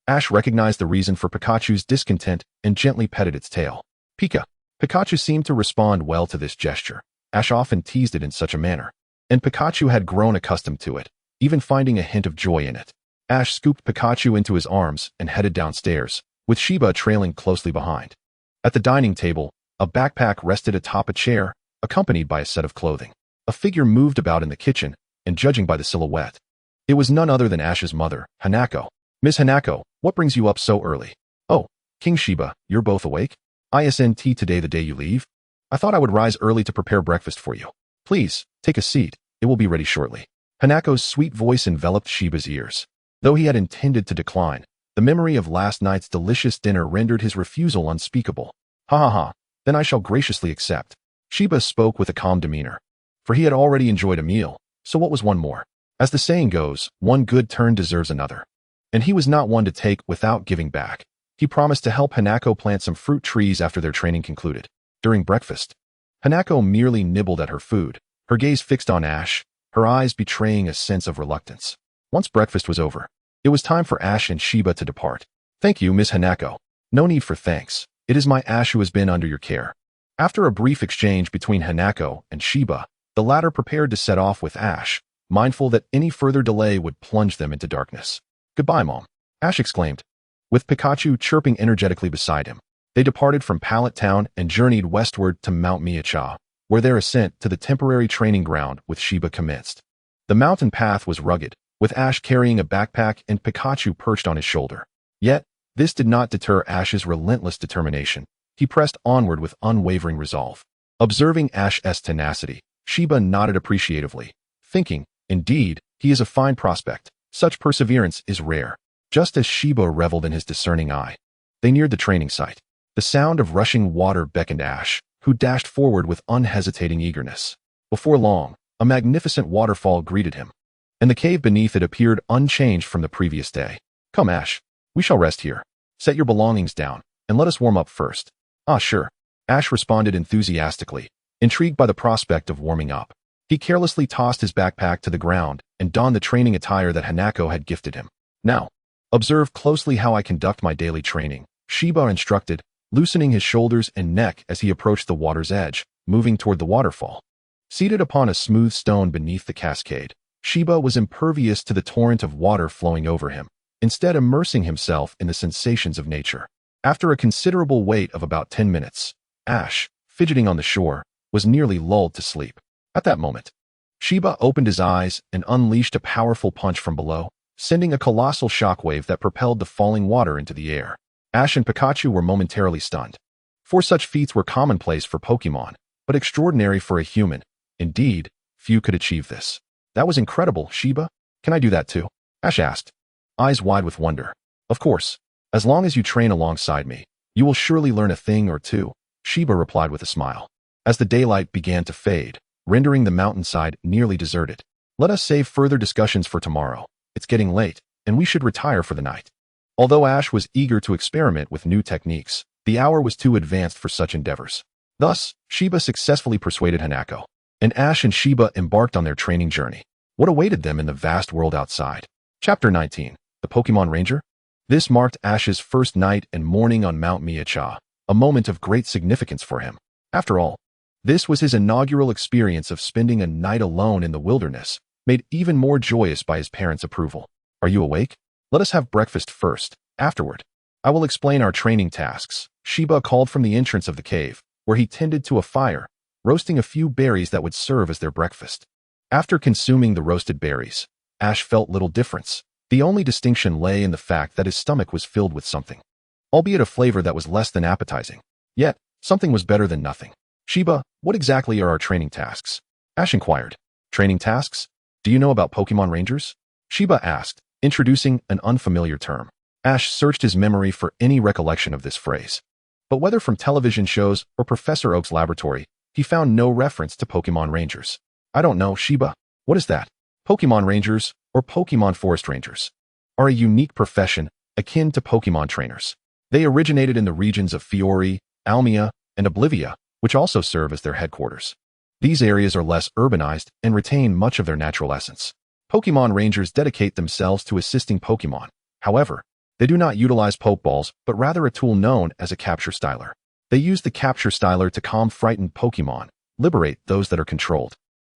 Ash recognized the reason for Pikachu's discontent and gently petted its tail. Pika. Pikachu seemed to respond well to this gesture. Ash often teased it in such a manner, and Pikachu had grown accustomed to it, even finding a hint of joy in it. Ash scooped Pikachu into his arms and headed downstairs, with Shiba trailing closely behind. At the dining table, a backpack rested atop a chair, accompanied by a set of clothing. A figure moved about in the kitchen, and judging by the silhouette, it was none other than Ash's mother, Hanako. Miss Hanako, what brings you up so early? Oh, King Shiba, you're both awake? Isn't today the day you leave? I thought I would rise early to prepare breakfast for you. Please, take a seat, it will be ready shortly. Hanako's sweet voice enveloped Shiba's ears. Though he had intended to decline, the memory of last night's delicious dinner rendered his refusal unspeakable. Ha ha ha, then I shall graciously accept. Shiba spoke with a calm demeanor, for he had already enjoyed a meal, so what was one more? As the saying goes, one good turn deserves another. And he was not one to take without giving back. He promised to help Hanako plant some fruit trees after their training concluded. During breakfast, Hanako merely nibbled at her food, her gaze fixed on Ash, her eyes betraying a sense of reluctance. Once breakfast was over, it was time for Ash and Shiba to depart. Thank you, Miss Hanako. No need for thanks. It is my Ash who has been under your care. After a brief exchange between Hanako and Shiba, the latter prepared to set off with Ash, mindful that any further delay would plunge them into darkness. Goodbye, Mom, Ash exclaimed, with Pikachu chirping energetically beside him. They departed from Pallet Town and journeyed westward to Mount Miacha, where their ascent to the temporary training ground with Shiba commenced. The mountain path was rugged, with Ash carrying a backpack and Pikachu perched on his shoulder. Yet, this did not deter Ash's relentless determination. He pressed onward with unwavering resolve. Observing Ash's tenacity, Shiba nodded appreciatively, thinking, indeed, he is a fine prospect. Such perseverance is rare. Just as Shiba reveled in his discerning eye, they neared the training site. The sound of rushing water beckoned Ash, who dashed forward with unhesitating eagerness. Before long, a magnificent waterfall greeted him, and the cave beneath it appeared unchanged from the previous day. Come, Ash, we shall rest here. Set your belongings down, and let us warm up first. Ah, sure. Ash responded enthusiastically, intrigued by the prospect of warming up. He carelessly tossed his backpack to the ground and donned the training attire that Hanako had gifted him. Now, observe closely how I conduct my daily training, Shiba instructed, loosening his shoulders and neck as he approached the water's edge, moving toward the waterfall. Seated upon a smooth stone beneath the cascade, Shiba was impervious to the torrent of water flowing over him, instead immersing himself in the sensations of nature. After a considerable wait of about 10 minutes, Ash, fidgeting on the shore, was nearly lulled to sleep. At that moment, Shiba opened his eyes and unleashed a powerful punch from below, sending a colossal shockwave that propelled the falling water into the air. Ash and Pikachu were momentarily stunned. For such feats were commonplace for Pokémon, but extraordinary for a human. Indeed, few could achieve this. That was incredible, Shiba. Can I do that too? Ash asked, eyes wide with wonder. Of course. As long as you train alongside me, you will surely learn a thing or two, Shiba replied with a smile. As the daylight began to fade, rendering the mountainside nearly deserted, let us save further discussions for tomorrow. It's getting late, and we should retire for the night. Although Ash was eager to experiment with new techniques, the hour was too advanced for such endeavors. Thus, Shiba successfully persuaded Hanako, and Ash and Shiba embarked on their training journey. What awaited them in the vast world outside? Chapter 19. The Pokémon Ranger? This marked Ash's first night and morning on Mount Miacha, a moment of great significance for him. After all, this was his inaugural experience of spending a night alone in the wilderness, made even more joyous by his parents' approval. Are you awake? Let us have breakfast first. Afterward, I will explain our training tasks. Shiba called from the entrance of the cave, where he tended to a fire, roasting a few berries that would serve as their breakfast. After consuming the roasted berries, Ash felt little difference. The only distinction lay in the fact that his stomach was filled with something, albeit a flavor that was less than appetizing. Yet, something was better than nothing. Sheba, what exactly are our training tasks? Ash inquired. Training tasks? Do you know about Pokemon Rangers? Sheba asked, introducing an unfamiliar term. Ash searched his memory for any recollection of this phrase. But whether from television shows or Professor Oak's laboratory, he found no reference to Pokemon Rangers. I don't know, Sheba. What is that? Pokemon Rangers, or Pokemon Forest Rangers, are a unique profession akin to Pokemon trainers. They originated in the regions of Fiori, Almia, and Oblivia, which also serve as their headquarters. These areas are less urbanized and retain much of their natural essence. Pokemon Rangers dedicate themselves to assisting Pokemon. However, they do not utilize Pokeballs, but rather a tool known as a capture styler. They use the capture styler to calm frightened Pokemon, liberate those that are controlled,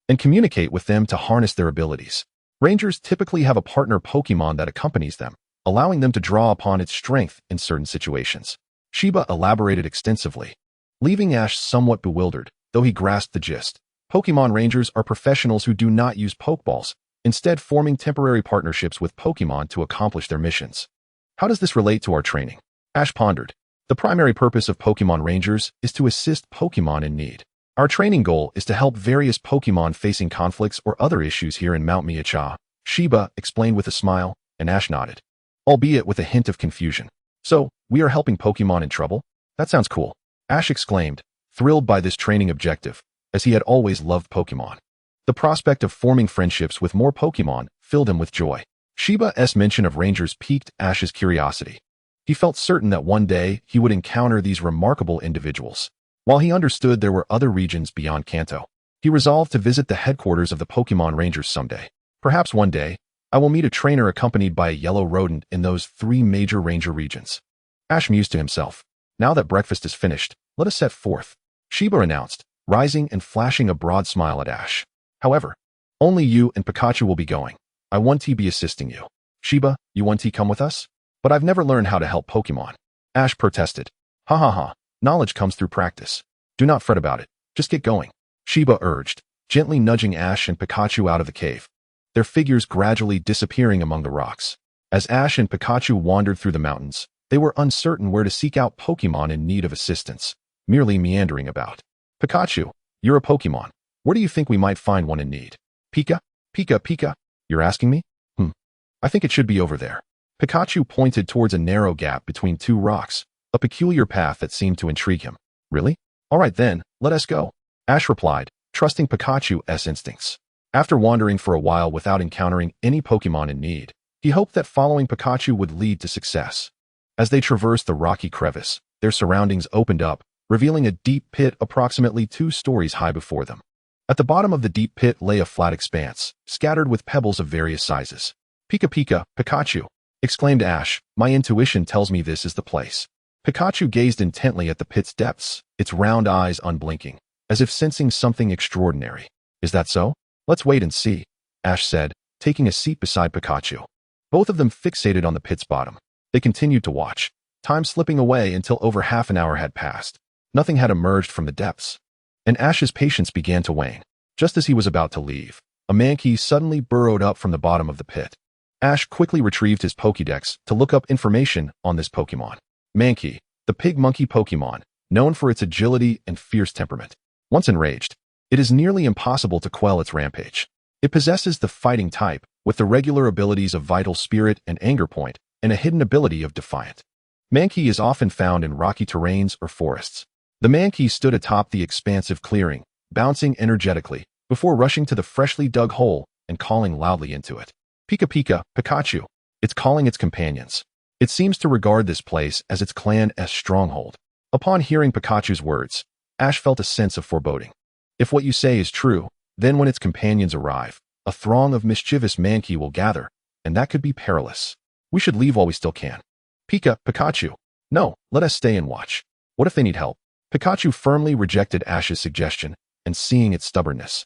and communicate with them to harness their abilities. Rangers typically have a partner Pokemon that accompanies them, allowing them to draw upon its strength in certain situations. Sheba elaborated extensively, leaving Ash somewhat bewildered, though he grasped the gist. Pokemon Rangers are professionals who do not use Pokeballs, instead forming temporary partnerships with Pokemon to accomplish their missions. How does this relate to our training? Ash pondered. The primary purpose of Pokemon Rangers is to assist Pokemon in need. Our training goal is to help various Pokemon facing conflicts or other issues here in Mount Miacha, Sheba explained with a smile, and Ash nodded, albeit with a hint of confusion. So, we are helping Pokemon in trouble? That sounds cool. Ash exclaimed, thrilled by this training objective, as he had always loved Pokemon. The prospect of forming friendships with more Pokemon filled him with joy. Sheba's mention of Rangers piqued Ash's curiosity. He felt certain that one day he would encounter these remarkable individuals. While he understood there were other regions beyond Kanto, he resolved to visit the headquarters of the Pokemon Rangers someday. Perhaps one day, I will meet a trainer accompanied by a yellow rodent in those 3 major ranger regions. Ash mused to himself. Now that breakfast is finished, let us set forth, Sheba announced, rising and flashing a broad smile at Ash. However, only you and Pikachu will be going. I want to be assisting you. Sheba, you want to come with us? But I've never learned how to help Pokemon. Ash protested. Ha ha ha. Knowledge comes through practice. Do not fret about it. Just get going, Sheba urged, gently nudging Ash and Pikachu out of the cave, their figures gradually disappearing among the rocks. As Ash and Pikachu wandered through the mountains, they were uncertain where to seek out Pokemon in need of assistance, merely meandering about. Pikachu, you're a Pokemon. Where do you think we might find one in need? Pika? Pika? You're asking me? I think it should be over there. Pikachu pointed towards a narrow gap between 2 rocks, a peculiar path that seemed to intrigue him. Really? All right then, let us go, Ash replied, trusting Pikachu's instincts. After wandering for a while without encountering any Pokemon in need, he hoped that following Pikachu would lead to success. As they traversed the rocky crevice, their surroundings opened up, revealing a deep pit approximately 2 stories high before them. At the bottom of the deep pit lay a flat expanse, scattered with pebbles of various sizes. Pika, Pikachu, exclaimed Ash, my intuition tells me this is the place. Pikachu gazed intently at the pit's depths, its round eyes unblinking, as if sensing something extraordinary. Is that so? Let's wait and see, Ash said, taking a seat beside Pikachu. Both of them fixated on the pit's bottom. They continued to watch, time slipping away until over half an hour had passed. Nothing had emerged from the depths, and Ash's patience began to wane. Just as he was about to leave, a Mankey suddenly burrowed up from the bottom of the pit. Ash quickly retrieved his Pokédex to look up information on this Pokemon. Mankey, the pig-monkey Pokemon, known for its agility and fierce temperament. Once enraged, it is nearly impossible to quell its rampage. It possesses the fighting type, with the regular abilities of Vital Spirit and Anger Point, and a hidden ability of Defiant. Mankey is often found in rocky terrains or forests. The Mankey stood atop the expansive clearing, bouncing energetically, before rushing to the freshly dug hole and calling loudly into it. Pika, Pikachu. It's calling its companions. It seems to regard this place as its clan's stronghold. Upon hearing Pikachu's words, Ash felt a sense of foreboding. If what you say is true, then when its companions arrive, a throng of mischievous Mankey will gather, and that could be perilous. We should leave while we still can. Pikachu. No, let us stay and watch. What if they need help? Pikachu firmly rejected Ash's suggestion, and seeing its stubbornness,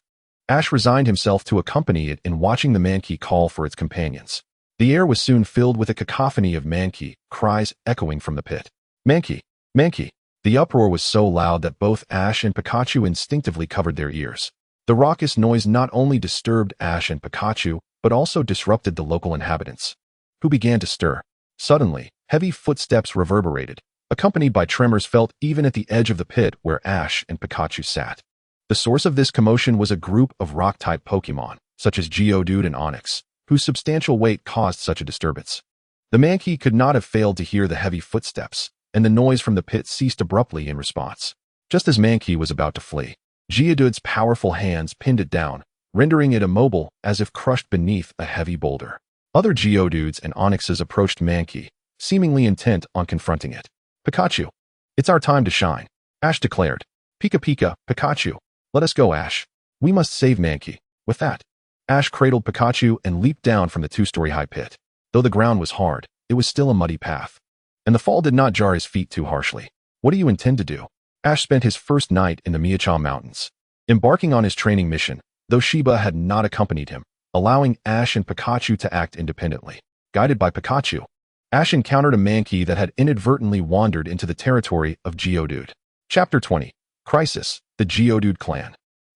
Ash resigned himself to accompany it in watching the Mankey call for its companions. The air was soon filled with a cacophony of Mankey cries echoing from the pit. Mankey, The uproar was so loud that both Ash and Pikachu instinctively covered their ears. The raucous noise not only disturbed Ash and Pikachu, but also disrupted the local inhabitants, who began to stir. Suddenly, heavy footsteps reverberated, accompanied by tremors felt even at the edge of the pit where Ash and Pikachu sat. The source of this commotion was a group of rock-type Pokémon, such as Geodude and Onix, whose substantial weight caused such a disturbance. The Mankey could not have failed to hear the heavy footsteps, and the noise from the pit ceased abruptly in response. Just as Mankey was about to flee, Geodude's powerful hands pinned it down, rendering it immobile as if crushed beneath a heavy boulder. Other Geodudes and Onixes approached Mankey, seemingly intent on confronting it. Pikachu, it's our time to shine, Ash declared. Pika Pika, Pikachu, let us go, Ash. We must save Mankey. With that, Ash cradled Pikachu and leaped down from the 2-story high pit. Though the ground was hard, it was still a muddy path, and the fall did not jar his feet too harshly. What do you intend to do? Ash spent his first night in the Miacha Mountains, embarking on his training mission, though Shiba had not accompanied him, allowing Ash and Pikachu to act independently. Guided by Pikachu, Ash encountered a Mankey that had inadvertently wandered into the territory of Geodude. Chapter 20. Crisis, the Geodude Clan.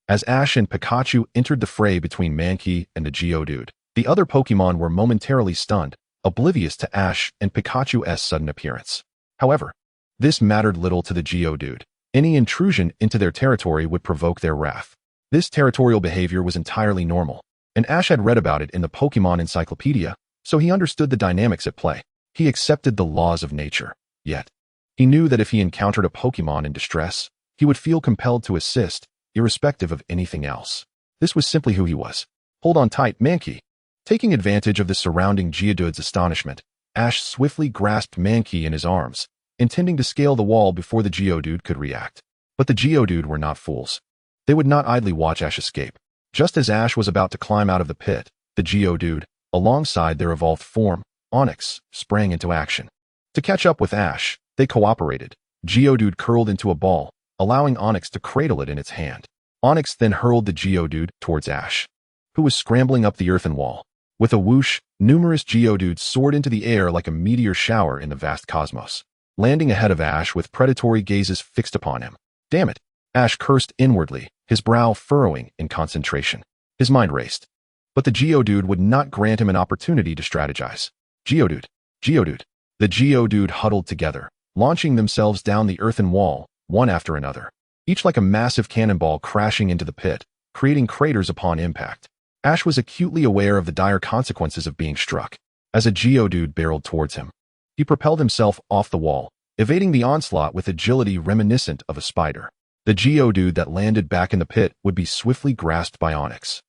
As Ash and Pikachu entered the fray between Mankey and the Geodude, the other Pokémon were momentarily stunned, oblivious to Ash and Pikachu's sudden appearance. However, this mattered little to the Geodude. Any intrusion into their territory would provoke their wrath. This territorial behavior was entirely normal, and Ash had read about it in the Pokémon Encyclopedia, so he understood the dynamics at play. He accepted the laws of nature. Yet, he knew that if he encountered a Pokémon in distress, he would feel compelled to assist, irrespective of anything else. This was simply who he was. Hold on tight, Mankey. Taking advantage of the surrounding Geodude's astonishment, Ash swiftly grasped Mankey in his arms, intending to scale the wall before the Geodude could react. But the Geodude were not fools. They would not idly watch Ash escape. Just as Ash was about to climb out of the pit, the Geodude, alongside their evolved form, Onix, sprang into action. To catch up with Ash, they cooperated. Geodude curled into a ball, allowing Onix to cradle it in its hand. Onix then hurled the Geodude towards Ash, who was scrambling up the earthen wall. With a whoosh, numerous Geodudes soared into the air like a meteor shower in the vast cosmos, landing ahead of Ash with predatory gazes fixed upon him. Damn it! Ash cursed inwardly, his brow furrowing in concentration. His mind raced. But the Geodude would not grant him an opportunity to strategize. Geodude! Geodude! The Geodude huddled together, launching themselves down the earthen wall, one after another, each like a massive cannonball crashing into the pit, creating craters upon impact. Ash was acutely aware of the dire consequences of being struck. As a Geodude barreled towards him, he propelled himself off the wall, evading the onslaught with agility reminiscent of a spider. The Geodude that landed back in the pit would be swiftly grasped by Onix.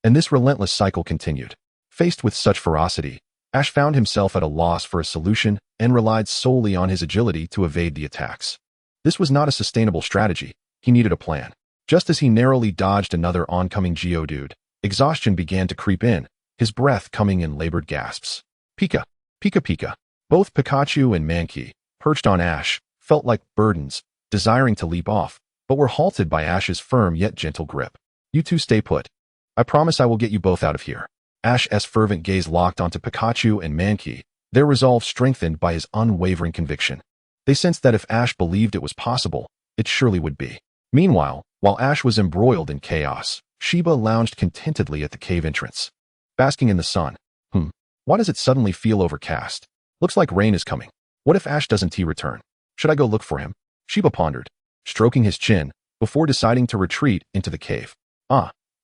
And this relentless cycle continued. Faced with such ferocity, Ash found himself at a loss for a solution and relied solely on his agility to evade the attacks. This was not a sustainable strategy. He needed a plan. Just as he narrowly dodged another oncoming Geodude, exhaustion began to creep in, his breath coming in labored gasps. Pika! Pika Pika! Both Pikachu and Mankey, perched on Ash, felt like burdens, desiring to leap off, but were halted by Ash's firm yet gentle grip. You two stay put. I promise I will get you both out of here. Ash's fervent gaze locked onto Pikachu and Mankey, their resolve strengthened by his unwavering conviction. They sensed that if Ash believed it was possible, it surely would be. Meanwhile, while Ash was embroiled in chaos, Shiba lounged contentedly at the cave entrance, basking in the sun. Why does it suddenly feel overcast? Looks like rain is coming. What if Ash doesn't return? Should I go look for him? Shiba pondered, stroking his chin, before deciding to retreat into the cave.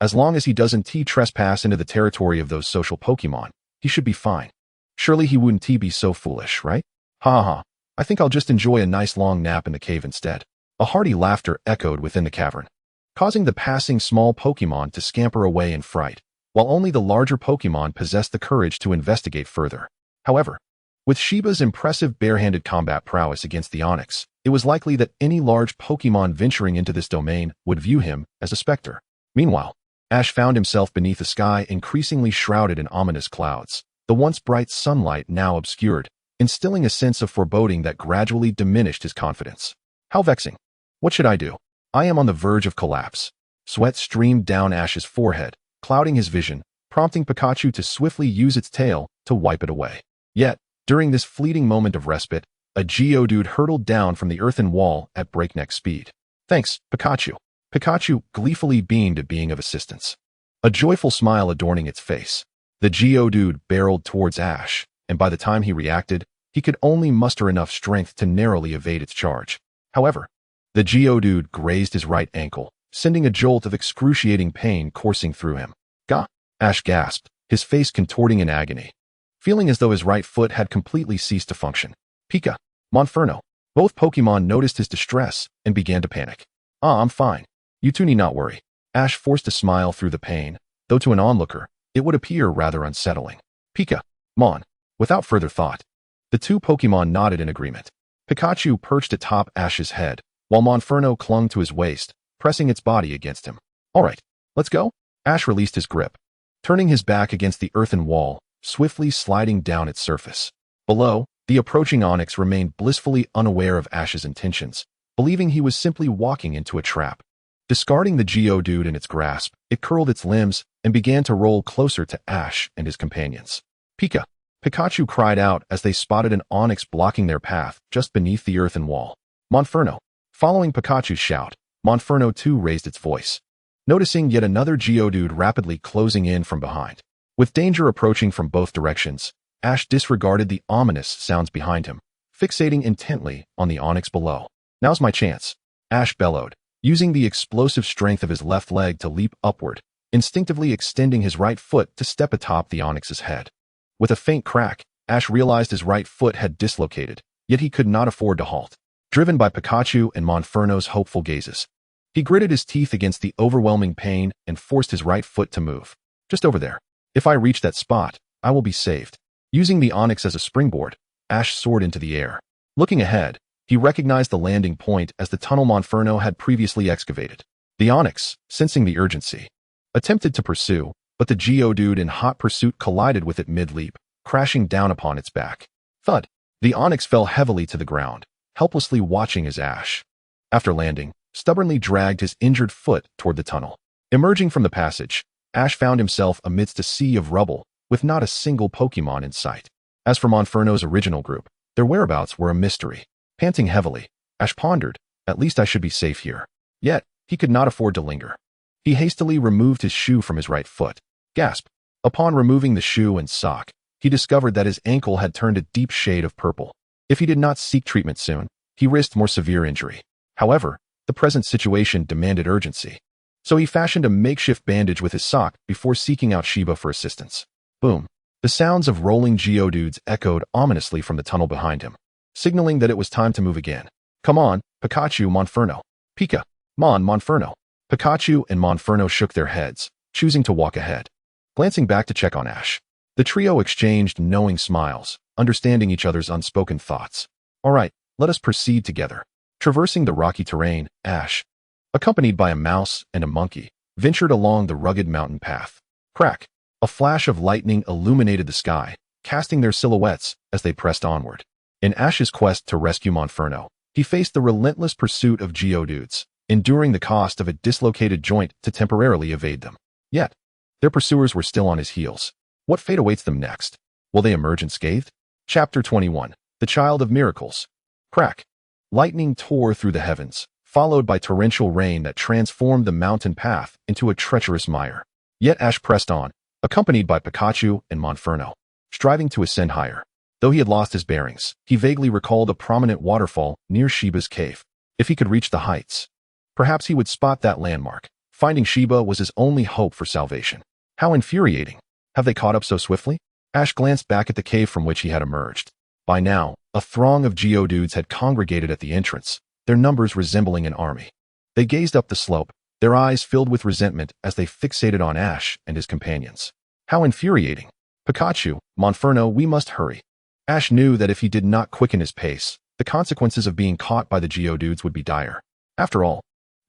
As long as he doesn't trespass into the territory of those social Pokemon, he should be fine. Surely he wouldn't be so foolish, right? Ha. I think I'll just enjoy a nice long nap in the cave instead. A hearty laughter echoed within the cavern, causing the passing small Pokemon to scamper away in fright, while only the larger Pokemon possessed the courage to investigate further. However, with Shiba's impressive barehanded combat prowess against the Onix, it was likely that any large Pokemon venturing into this domain would view him as a specter. Meanwhile, Ash found himself beneath a sky increasingly shrouded in ominous clouds, the once bright sunlight now obscured, instilling a sense of foreboding that gradually diminished his confidence. How vexing. What should I do? I am on the verge of collapse. Sweat streamed down Ash's forehead, clouding his vision, prompting Pikachu to swiftly use its tail to wipe it away. Yet, during this fleeting moment of respite, a Geodude hurtled down from the earthen wall at breakneck speed. Thanks, Pikachu. Pikachu gleefully beamed at being of assistance, a joyful smile adorning its face. The Geodude barreled towards Ash, and by the time he reacted, he could only muster enough strength to narrowly evade its charge. However, the Geodude grazed his right ankle, sending a jolt of excruciating pain coursing through him. Gah! Ash gasped, his face contorting in agony, feeling as though his right foot had completely ceased to function. Pika, Monferno. Both Pokémon noticed his distress and began to panic. I'm fine. You two need not worry. Ash forced a smile through the pain, though to an onlooker, it would appear rather unsettling. Pika, Mon. Without further thought, the two Pokémon nodded in agreement. Pikachu perched atop Ash's head, while Monferno clung to his waist, pressing its body against him. All right, let's go. Ash released his grip, turning his back against the earthen wall, swiftly sliding down its surface. Below, the approaching Onix remained blissfully unaware of Ash's intentions, believing he was simply walking into a trap. Discarding the Geodude in its grasp, it curled its limbs and began to roll closer to Ash and his companions. Pika! Pikachu cried out as they spotted an Onix blocking their path just beneath the earthen wall. Monferno! Following Pikachu's shout, Monferno too raised its voice, noticing yet another Geodude rapidly closing in from behind. With danger approaching from both directions, Ash disregarded the ominous sounds behind him, fixating intently on the Onix below. Now's my chance, Ash bellowed, using the explosive strength of his left leg to leap upward, instinctively extending his right foot to step atop the Onix's head. With a faint crack, Ash realized his right foot had dislocated, yet he could not afford to halt. Driven by Pikachu and Monferno's hopeful gazes, he gritted his teeth against the overwhelming pain and forced his right foot to move. Just over there. If I reach that spot, I will be saved. Using the Onix as a springboard, Ash soared into the air. Looking ahead, he recognized the landing point as the tunnel Monferno had previously excavated. The Onix, sensing the urgency, attempted to pursue, but the Geodude in hot pursuit collided with it mid-leap, crashing down upon its back. Thud! The Onix fell heavily to the ground, helplessly watching as Ash, after landing, stubbornly dragged his injured foot toward the tunnel. Emerging from the passage, Ash found himself amidst a sea of rubble, with not a single Pokémon in sight. As for Monferno's original group, their whereabouts were a mystery. Panting heavily, Ash pondered, at least I should be safe here. Yet, he could not afford to linger. He hastily removed his shoe from his right foot. Gasp! Upon removing the shoe and sock, he discovered that his ankle had turned a deep shade of purple. If he did not seek treatment soon, he risked more severe injury. However, the present situation demanded urgency, so he fashioned a makeshift bandage with his sock before seeking out Shiba for assistance. Boom! The sounds of rolling Geodudes echoed ominously from the tunnel behind him, signaling that it was time to move again. Come on, Pikachu, Monferno. Pika, Monferno. Pikachu and Monferno shook their heads, choosing to walk ahead. Glancing back to check on Ash, the trio exchanged knowing smiles, understanding each other's unspoken thoughts. All right, let us proceed together. Traversing the rocky terrain, Ash, accompanied by a mouse and a monkey, ventured along the rugged mountain path. Crack! A flash of lightning illuminated the sky, casting their silhouettes as they pressed onward. In Ash's quest to rescue Monferno, he faced the relentless pursuit of Geodudes, enduring the cost of a dislocated joint to temporarily evade them. Yet, their pursuers were still on his heels. What fate awaits them next? Will they emerge unscathed? Chapter 21. The Child of Miracles. Crack! Lightning tore through the heavens, followed by torrential rain that transformed the mountain path into a treacherous mire. Yet Ash pressed on, accompanied by Pikachu and Monferno, striving to ascend higher. Though he had lost his bearings, he vaguely recalled a prominent waterfall near Shiba's cave. If he could reach the heights, perhaps he would spot that landmark. Finding Shiba was his only hope for salvation. How infuriating! Have they caught up so swiftly? Ash glanced back at the cave from which he had emerged. By now, a throng of Geodudes had congregated at the entrance, their numbers resembling an army. They gazed up the slope, their eyes filled with resentment as they fixated on Ash and his companions. How infuriating! Pikachu, Monferno, we must hurry. Ash knew that if he did not quicken his pace, the consequences of being caught by the Geodudes would be dire. After all,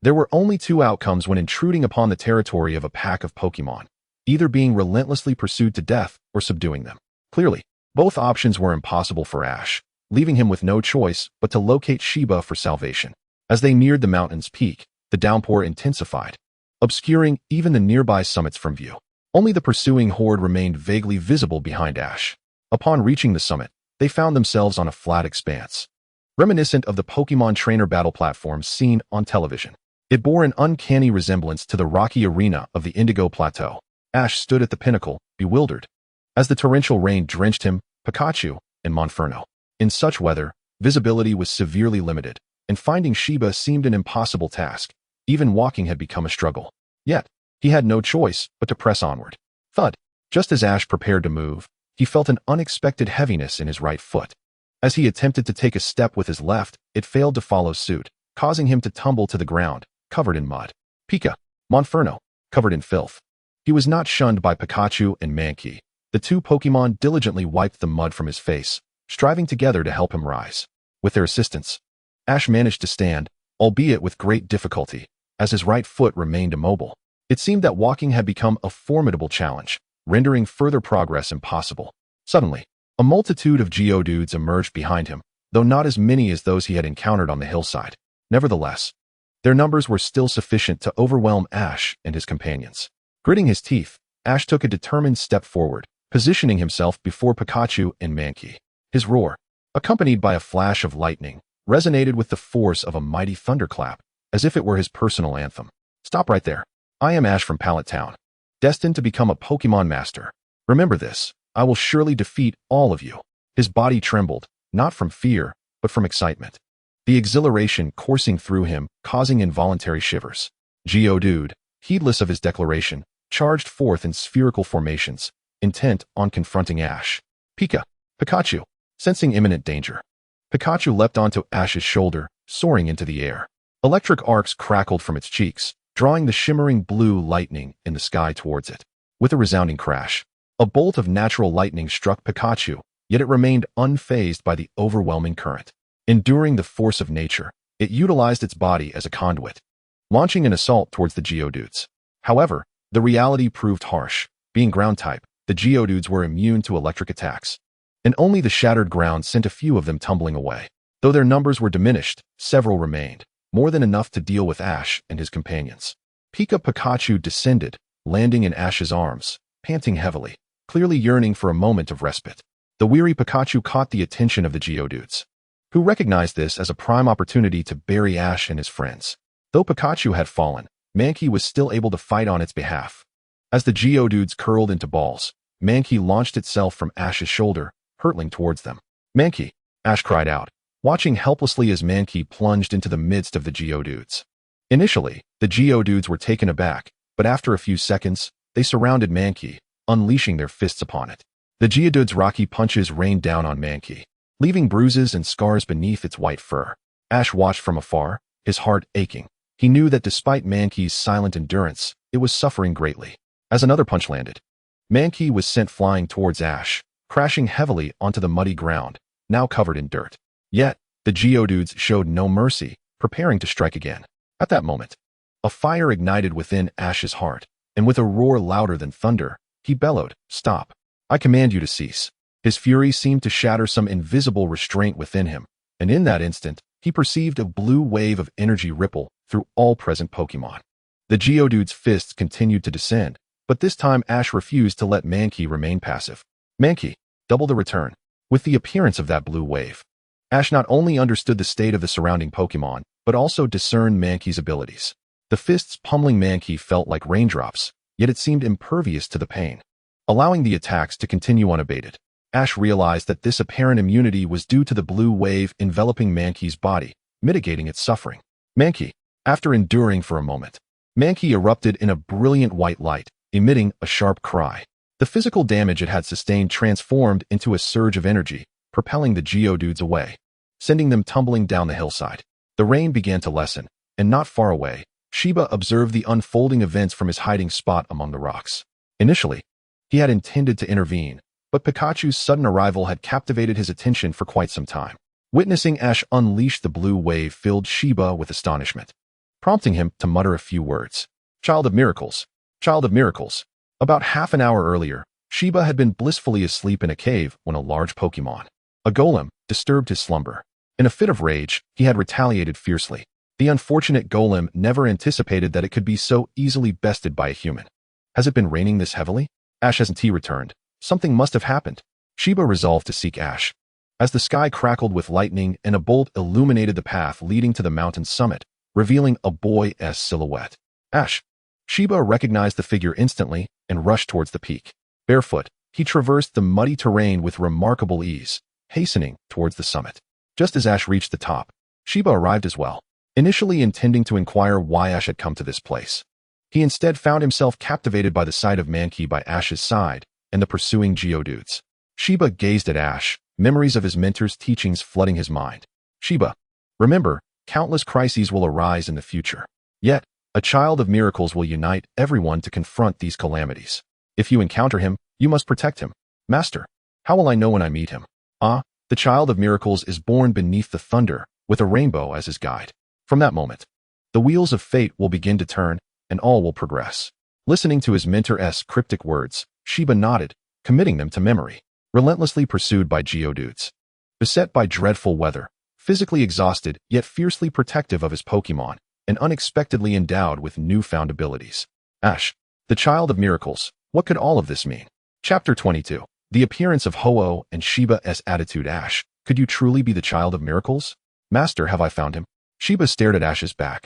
there were only two outcomes when intruding upon the territory of a pack of Pokémon, either being relentlessly pursued to death or subduing them. Clearly, both options were impossible for Ash, leaving him with no choice but to locate Shiba for salvation. As they neared the mountain's peak, the downpour intensified, obscuring even the nearby summits from view. Only the pursuing horde remained vaguely visible behind Ash. Upon reaching the summit, they found themselves on a flat expanse, reminiscent of the Pokémon trainer battle platforms seen on television. It bore an uncanny resemblance to the rocky arena of the Indigo Plateau. Ash stood at the pinnacle, bewildered, as the torrential rain drenched him, Pikachu, and Monferno. In such weather, visibility was severely limited, and finding Shiba seemed an impossible task. Even walking had become a struggle. Yet, he had no choice but to press onward. Thud! Just as Ash prepared to move, he felt an unexpected heaviness in his right foot. As he attempted to take a step with his left, it failed to follow suit, causing him to tumble to the ground, covered in mud. Monferno, covered in filth. He was not shunned by Pikachu and Mankey. The two Pokémon diligently wiped the mud from his face, striving together to help him rise. With their assistance, Ash managed to stand, albeit with great difficulty, as his right foot remained immobile. It seemed that walking had become a formidable challenge, rendering further progress impossible. Suddenly, a multitude of Geodudes emerged behind him, though not as many as those he had encountered on the hillside. Nevertheless, their numbers were still sufficient to overwhelm Ash and his companions. Gritting his teeth, Ash took a determined step forward, positioning himself before Pikachu and Mankey. His roar, accompanied by a flash of lightning, resonated with the force of a mighty thunderclap, as if it were his personal anthem. Stop right there. I am Ash from Pallet Town, destined to become a Pokémon Master. Remember this, I will surely defeat all of you. His body trembled, not from fear, but from excitement. The exhilaration coursing through him, causing involuntary shivers. Geodude, heedless of his declaration, charged forth in spherical formations, intent on confronting Ash. Pikachu, sensing imminent danger. Pikachu leapt onto Ash's shoulder, soaring into the air. Electric arcs crackled from its cheeks, drawing the shimmering blue lightning in the sky towards it. With a resounding crash, a bolt of natural lightning struck Pikachu, yet it remained unfazed by the overwhelming current. Enduring the force of nature, it utilized its body as a conduit, launching an assault towards the Geodudes. However, the reality proved harsh. Being ground-type, the Geodudes were immune to electric attacks, and only the shattered ground sent a few of them tumbling away. Though their numbers were diminished, several remained, more than enough to deal with Ash and his companions. Pikachu descended, landing in Ash's arms, panting heavily, clearly yearning for a moment of respite. The weary Pikachu caught the attention of the Geodudes, who recognized this as a prime opportunity to bury Ash and his friends. Though Pikachu had fallen, Mankey was still able to fight on its behalf. As the Geodudes curled into balls, Mankey launched itself from Ash's shoulder, hurtling towards them. Mankey, Ash cried out, watching helplessly as Mankey plunged into the midst of the Geodudes. Initially, the Geodudes were taken aback, but after a few seconds, they surrounded Mankey, unleashing their fists upon it. The Geodude's rocky punches rained down on Mankey, leaving bruises and scars beneath its white fur. Ash watched from afar, his heart aching. He knew that despite Mankey's silent endurance, it was suffering greatly. As another punch landed, Mankey was sent flying towards Ash, crashing heavily onto the muddy ground, now covered in dirt. Yet, the Geodudes showed no mercy, preparing to strike again. At that moment, a fire ignited within Ash's heart, and with a roar louder than thunder, he bellowed, "Stop! I command you to cease." His fury seemed to shatter some invisible restraint within him, and in that instant, he perceived a blue wave of energy ripple through all present Pokémon. The Geodude's fists continued to descend, but this time Ash refused to let Mankey remain passive. Mankey, double the return. With the appearance of that blue wave, Ash not only understood the state of the surrounding Pokémon, but also discerned Mankey's abilities. The fists pummeling Mankey felt like raindrops, yet it seemed impervious to the pain, allowing the attacks to continue unabated. Ash realized that this apparent immunity was due to the blue wave enveloping Mankey's body, mitigating its suffering. Mankey, after enduring for a moment, Mankey erupted in a brilliant white light, emitting a sharp cry. The physical damage it had sustained transformed into a surge of energy, propelling the Geodudes away, sending them tumbling down the hillside. The rain began to lessen, and not far away, Shiba observed the unfolding events from his hiding spot among the rocks. Initially, he had intended to intervene, but Pikachu's sudden arrival had captivated his attention for quite some time. Witnessing Ash unleash the blue wave filled Shiba with astonishment, prompting him to mutter a few words. Child of miracles. Child of miracles. About half an hour earlier, Shiba had been blissfully asleep in a cave when a large Pokémon, a golem, disturbed his slumber. In a fit of rage, he had retaliated fiercely. The unfortunate golem never anticipated that it could be so easily bested by a human. Has it been raining this heavily? Ash hasn't returned. Something must have happened. Shiba resolved to seek Ash. as the sky crackled with lightning and a bolt illuminated the path leading to the mountain's summit, revealing a boy's silhouette. Ash. Shiba recognized the figure instantly and rushed towards the peak. Barefoot, he traversed the muddy terrain with remarkable ease, hastening towards the summit. Just as Ash reached the top, Shiba arrived as well, initially intending to inquire why Ash had come to this place. He instead found himself captivated by the sight of Mankey by Ash's side and the pursuing Geodudes. Shiba gazed at Ash, memories of his mentor's teachings flooding his mind. Shiba, remember, countless crises will arise in the future. Yet, a child of miracles will unite everyone to confront these calamities. If you encounter him, you must protect him. Master, how will I know when I meet him? The child of miracles is born beneath the thunder, with a rainbow as his guide. From that moment, the wheels of fate will begin to turn, and all will progress. Listening to his mentor's cryptic words, Shiba nodded, committing them to memory. Relentlessly pursued by Geodudes. Beset by dreadful weather, physically exhausted yet fiercely protective of his Pokémon, and unexpectedly endowed with newfound abilities. Ash, the child of miracles, what could all of this mean? Chapter 22. The appearance of Ho-Oh and Shiba's attitude. Ash, could you truly be the child of miracles? Master, have I found him? Shiba stared at Ash's back,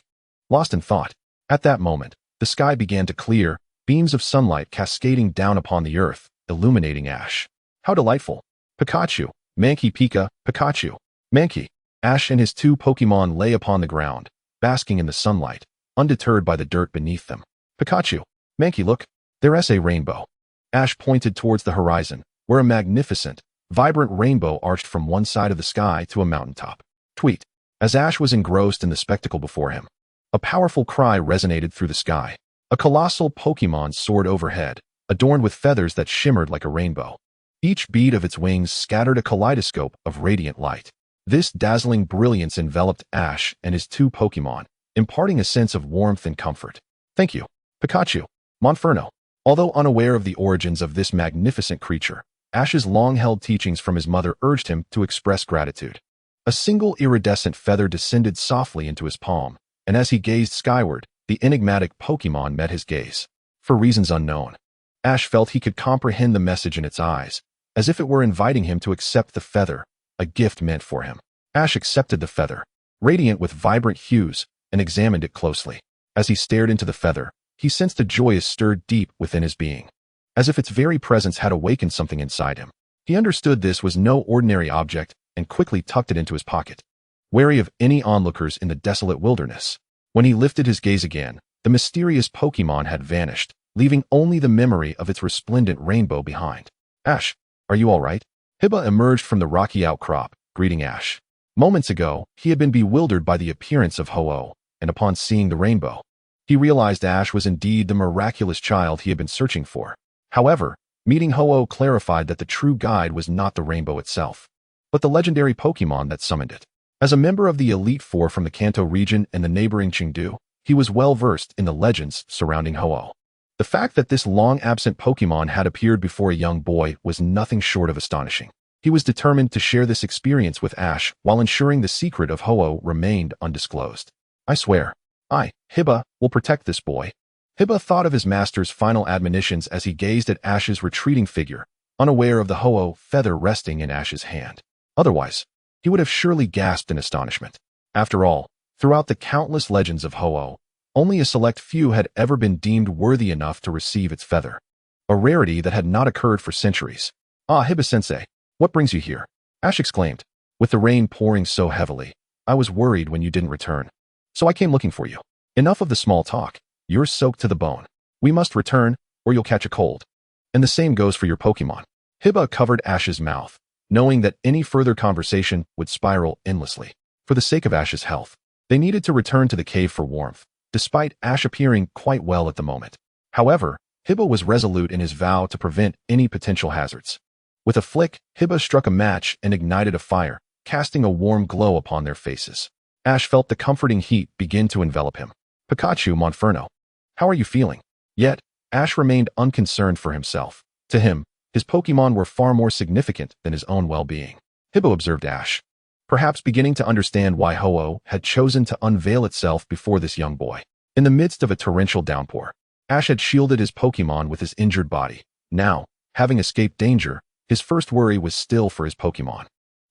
lost in thought. At that moment, the sky began to clear, beams of sunlight cascading down upon the earth, illuminating Ash. How delightful. Pikachu, Mankey Pika, Pikachu. Mankey. Ash and his two Pokémon lay upon the ground, basking in the sunlight, undeterred by the dirt beneath them. Pikachu. Mankey, look. There's a rainbow. Ash pointed towards the horizon, where a magnificent, vibrant rainbow arched from one side of the sky to a mountaintop. Tweet. As Ash was engrossed in the spectacle before him, a powerful cry resonated through the sky. A colossal Pokémon soared overhead, adorned with feathers that shimmered like a rainbow. Each bead of its wings scattered a kaleidoscope of radiant light. This dazzling brilliance enveloped Ash and his two Pokémon, imparting a sense of warmth and comfort. Thank you, Pikachu. Monferno. Although unaware of the origins of this magnificent creature, Ash's long-held teachings from his mother urged him to express gratitude. A single iridescent feather descended softly into his palm, and as he gazed skyward, the enigmatic Pokémon met his gaze. For reasons unknown, Ash felt he could comprehend the message in its eyes, as if it were inviting him to accept the feather, a gift meant for him. Ash accepted the feather, radiant with vibrant hues, and examined it closely. As he stared into the feather, he sensed a joyous stir deep within his being, as if its very presence had awakened something inside him. He understood this was no ordinary object and quickly tucked it into his pocket, wary of any onlookers in the desolate wilderness. When he lifted his gaze again, the mysterious Pokémon had vanished, leaving only the memory of its resplendent rainbow behind. Ash, are you all right? Hiba emerged from the rocky outcrop, greeting Ash. Moments ago, he had been bewildered by the appearance of Ho-Oh, and upon seeing the rainbow, he realized Ash was indeed the miraculous child he had been searching for. However, meeting Ho-Oh clarified that the true guide was not the rainbow itself, but the legendary Pokémon that summoned it. As a member of the Elite Four from the Kanto region and the neighboring Chengdu, he was well versed in the legends surrounding Ho-Oh. The fact that this long-absent Pokémon had appeared before a young boy was nothing short of astonishing. He was determined to share this experience with Ash while ensuring the secret of Ho-Oh remained undisclosed. I swear, I, Hiba, will protect this boy. Hiba thought of his master's final admonitions as he gazed at Ash's retreating figure, unaware of the Ho-Oh feather resting in Ash's hand. Otherwise, he would have surely gasped in astonishment. After all, throughout the countless legends of Ho-Oh, only a select few had ever been deemed worthy enough to receive its feather, a rarity that had not occurred for centuries. Ah, Hiba-sensei, what brings you here? Ash exclaimed. With the rain pouring so heavily, I was worried when you didn't return. So I came looking for you. Enough of the small talk. You're soaked to the bone. We must return, or you'll catch a cold. And the same goes for your Pokémon. Hiba covered Ash's mouth, knowing that any further conversation would spiral endlessly. For the sake of Ash's health, they needed to return to the cave for warmth, despite Ash appearing quite well at the moment. However, Hiba was resolute in his vow to prevent any potential hazards. With a flick, Hiba struck a match and ignited a fire, casting a warm glow upon their faces. Ash felt the comforting heat begin to envelop him. Pikachu, Monferno, how are you feeling? Yet, Ash remained unconcerned for himself. To him, his Pokémon were far more significant than his own well-being. Hiba observed Ash, perhaps beginning to understand why Ho-Oh had chosen to unveil itself before this young boy. In the midst of a torrential downpour, Ash had shielded his Pokémon with his injured body. Now, having escaped danger, his first worry was still for his Pokémon.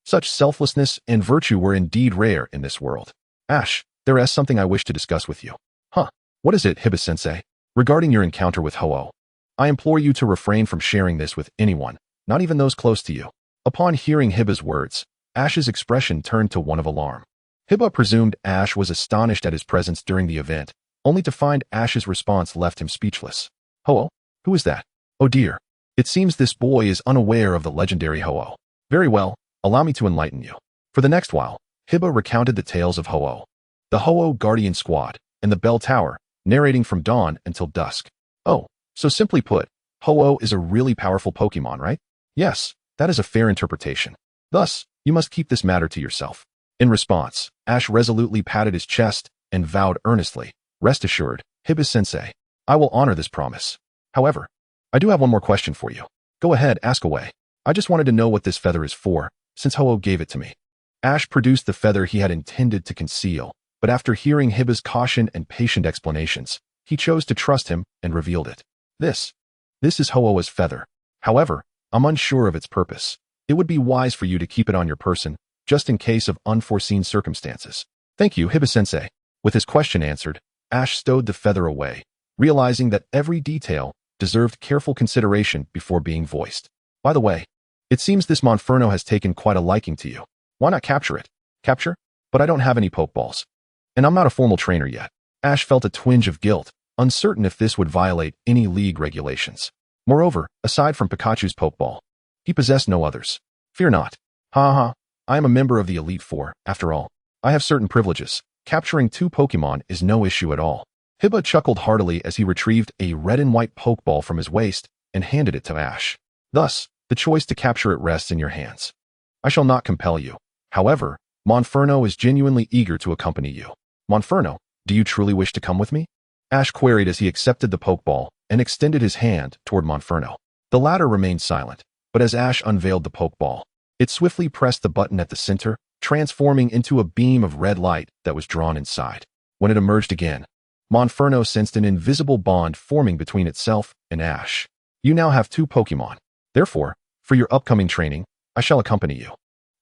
Such selflessness and virtue were indeed rare in this world. Ash, there is something I wish to discuss with you. Huh? What is it, Hiba-sensei? Regarding your encounter with Ho-Oh, I implore you to refrain from sharing this with anyone, not even those close to you. Upon hearing Hiba's words, Ash's expression turned to one of alarm. Hiba presumed Ash was astonished at his presence during the event, only to find Ash's response left him speechless. Ho-Oh? Who is that? Oh dear. It seems this boy is unaware of the legendary Ho-Oh. Very well, allow me to enlighten you. For the next while, Hiba recounted the tales of Ho-Oh, the Ho-Oh Guardian Squad, and the Bell Tower, narrating from dawn until dusk. Oh, so simply put, Ho-Oh is a really powerful Pokemon, right? Yes, that is a fair interpretation. Thus, you must keep this matter to yourself. In response, Ash resolutely patted his chest and vowed earnestly, rest assured, Hiba-sensei, I will honor this promise. However, I do have one more question for you. Go ahead, ask away. I just wanted to know what this feather is for, since Ho-Oh gave it to me. Ash produced the feather he had intended to conceal, but after hearing Hiba's caution and patient explanations, he chose to trust him and revealed it. This is Ho-Oh's feather. However, I'm unsure of its purpose. It would be wise for you to keep it on your person, just in case of unforeseen circumstances. Thank you, Hiba-sensei. With his question answered, Ash stowed the feather away, realizing that every detail deserved careful consideration before being voiced. By the way, it seems this Monferno has taken quite a liking to you. Why not capture it? Capture? But I don't have any Pokeballs. And I'm not a formal trainer yet. Ash felt a twinge of guilt, uncertain if this would violate any league regulations. Moreover, aside from Pikachu's Pokeball, he possessed no others. Fear not. Ha ha, I am a member of the Elite Four, after all. I have certain privileges. Capturing 2 Pokemon is no issue at all. Hiba chuckled heartily as he retrieved a red and white Pokeball from his waist and handed it to Ash. Thus, the choice to capture it rests in your hands. I shall not compel you. However, Monferno is genuinely eager to accompany you. Monferno, do you truly wish to come with me? Ash queried as he accepted the Pokeball and extended his hand toward Monferno. The latter remained silent, but as Ash unveiled the Pokeball, it swiftly pressed the button at the center, transforming into a beam of red light that was drawn inside. When it emerged again, Monferno sensed an invisible bond forming between itself and Ash. You now have 2 Pokemon. Therefore, for your upcoming training, I shall accompany you.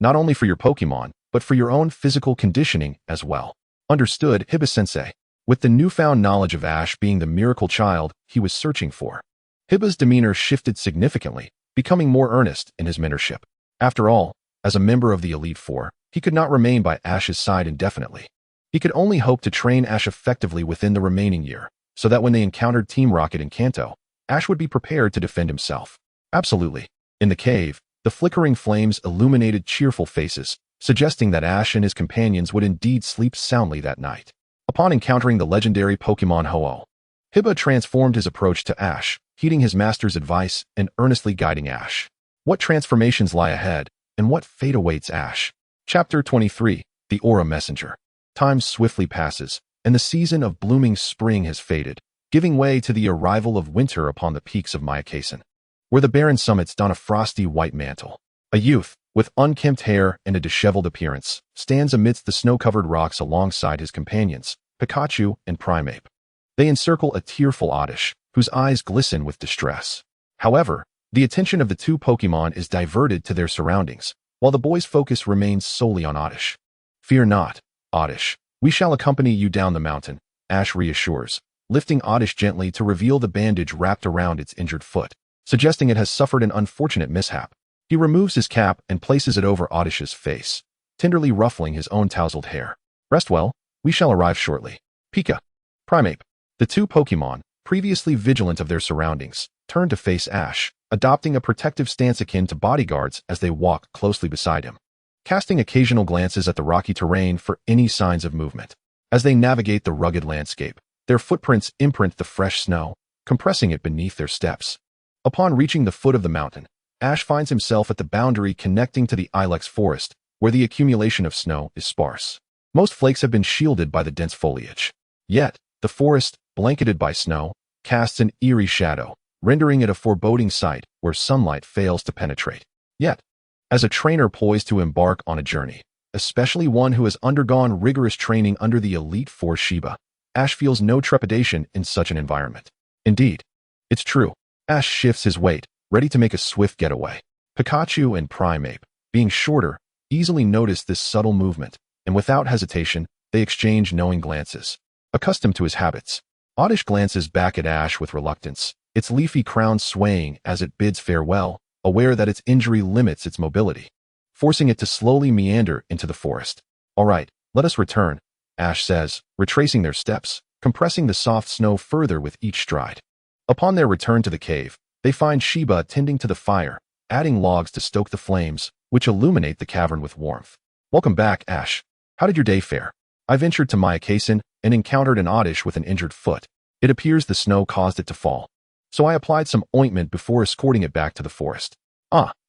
Not only for your Pokemon, but for your own physical conditioning as well. Understood, Hiba-sensei. With the newfound knowledge of Ash being the miracle child he was searching for, Hiba's demeanor shifted significantly, becoming more earnest in his mentorship. After all, as a member of the Elite Four, he could not remain by Ash's side indefinitely. He could only hope to train Ash effectively within the remaining year, so that when they encountered Team Rocket in Kanto, Ash would be prepared to defend himself. Absolutely. In the cave, the flickering flames illuminated cheerful faces, suggesting that Ash and his companions would indeed sleep soundly that night. Upon encountering the legendary Pokemon Ho-Oh, Hiba transformed his approach to Ash, heeding his master's advice and earnestly guiding Ash. What transformations lie ahead, and what fate awaits Ash? Chapter 23, The Aura Messenger. Time swiftly passes, and the season of blooming spring has faded, giving way to the arrival of winter upon the peaks of Myakasen, where the barren summits don a frosty white mantle. A youth, with unkempt hair and a disheveled appearance, stands amidst the snow-covered rocks alongside his companions, Pikachu and Primeape. They encircle a tearful Oddish, whose eyes glisten with distress. However, the attention of the 2 Pokemon is diverted to their surroundings, while the boy's focus remains solely on Oddish. Fear not, Oddish. We shall accompany you down the mountain, Ash reassures, lifting Oddish gently to reveal the bandage wrapped around its injured foot, suggesting it has suffered an unfortunate mishap. He removes his cap and places it over Oddish's face, tenderly ruffling his own tousled hair. Rest well, we shall arrive shortly. Pika. Primeape. The 2 Pokemon, previously vigilant of their surroundings, turn to face Ash, adopting a protective stance akin to bodyguards as they walk closely beside him, casting occasional glances at the rocky terrain for any signs of movement. As they navigate the rugged landscape, their footprints imprint the fresh snow, compressing it beneath their steps. Upon reaching the foot of the mountain, Ash finds himself at the boundary connecting to the Ilex forest, where the accumulation of snow is sparse. Most flakes have been shielded by the dense foliage. Yet, the forest, blanketed by snow, casts an eerie shadow, rendering it a foreboding sight where sunlight fails to penetrate. Yet, as a trainer poised to embark on a journey, especially one who has undergone rigorous training under the Elite Four Shiba, Ash feels no trepidation in such an environment. Indeed, it's true. Ash shifts his weight, ready to make a swift getaway. Pikachu and Primeape, being shorter, easily notice this subtle movement, and without hesitation, they exchange knowing glances. Accustomed to his habits, Oddish glances back at Ash with reluctance, its leafy crown swaying as it bids farewell, aware that its injury limits its mobility, forcing it to slowly meander into the forest. All right, let us return, Ash says, retracing their steps, compressing the soft snow further with each stride. Upon their return to the cave, they find Sheba tending to the fire, adding logs to stoke the flames, which illuminate the cavern with warmth. Welcome back, Ash. How did your day fare? I ventured to my cason and encountered an Oddish with an injured foot. It appears the snow caused it to fall. So I applied some ointment before escorting it back to the forest.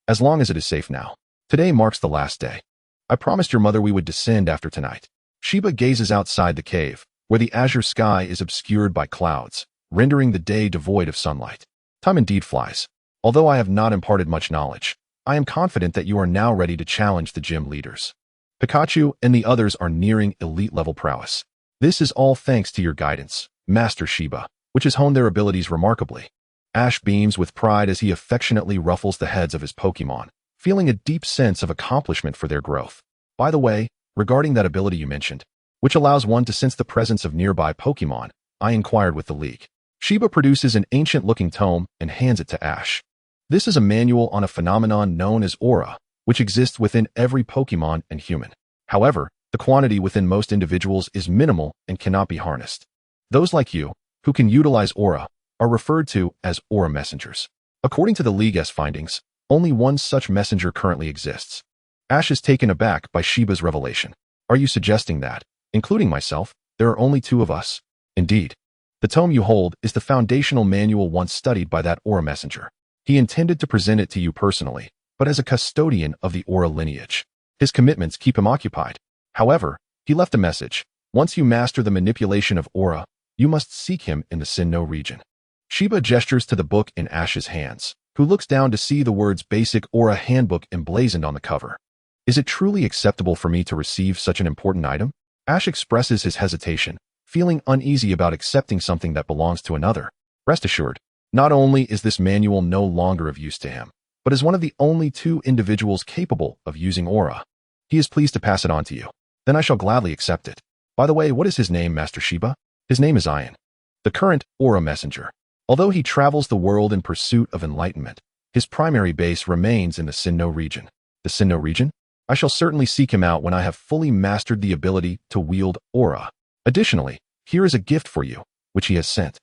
As long as it is safe now. Today marks the last day. I promised your mother we would descend after tonight. Sheba gazes outside the cave, where the azure sky is obscured by clouds, rendering the day devoid of sunlight. Time indeed flies. Although I have not imparted much knowledge, I am confident that you are now ready to challenge the gym leaders. Pikachu and the others are nearing elite-level prowess. This is all thanks to your guidance, Master Sheba, which has honed their abilities remarkably. Ash beams with pride as he affectionately ruffles the heads of his Pokémon, feeling a deep sense of accomplishment for their growth. By the way, regarding that ability you mentioned, which allows one to sense the presence of nearby Pokémon, I inquired with the League. Sheba produces an ancient-looking tome and hands it to Ash. This is a manual on a phenomenon known as aura, which exists within every Pokémon and human. However, the quantity within most individuals is minimal and cannot be harnessed. Those like you, who can utilize aura, are referred to as aura messengers. According to the League's findings, only one such messenger currently exists. Ash is taken aback by Sheba's revelation. Are you suggesting that, including myself, there are only two of us? Indeed. The tome you hold is the foundational manual once studied by that aura messenger. He intended to present it to you personally, but as a custodian of the aura lineage. His commitments keep him occupied. However, he left a message. Once you master the manipulation of aura, you must seek him in the Sinnoh region. Sheba gestures to the book in Ash's hands, who looks down to see the words Basic Aura Handbook emblazoned on the cover. Is it truly acceptable for me to receive such an important item? Ash expresses his hesitation, feeling uneasy about accepting something that belongs to another. Rest assured, not only is this manual no longer of use to him, but is one of the only two individuals capable of using aura. He is pleased to pass it on to you. Then I shall gladly accept it. By the way, what is his name, Master Sheba? His name is Ian, the current aura messenger. Although he travels the world in pursuit of enlightenment, his primary base remains in the Sinnoh region. The Sinnoh region? I shall certainly seek him out when I have fully mastered the ability to wield aura. Additionally, here is a gift for you, which he has sent.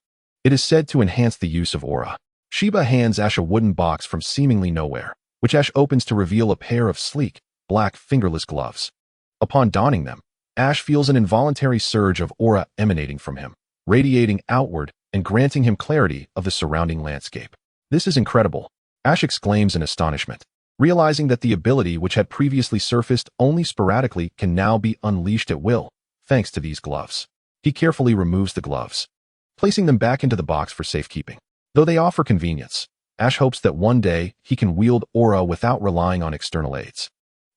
It is said to enhance the use of aura. Sheba hands Ash a wooden box from seemingly nowhere, which Ash opens to reveal a pair of sleek, black, fingerless gloves. Upon donning them, Ash feels an involuntary surge of aura emanating from him, radiating outward and granting him clarity of the surrounding landscape. This is incredible, Ash exclaims in astonishment, realizing that the ability which had previously surfaced only sporadically can now be unleashed at will, thanks to these gloves. He carefully removes the gloves, placing them back into the box for safekeeping. Though they offer convenience, Ash hopes that one day he can wield aura without relying on external aids.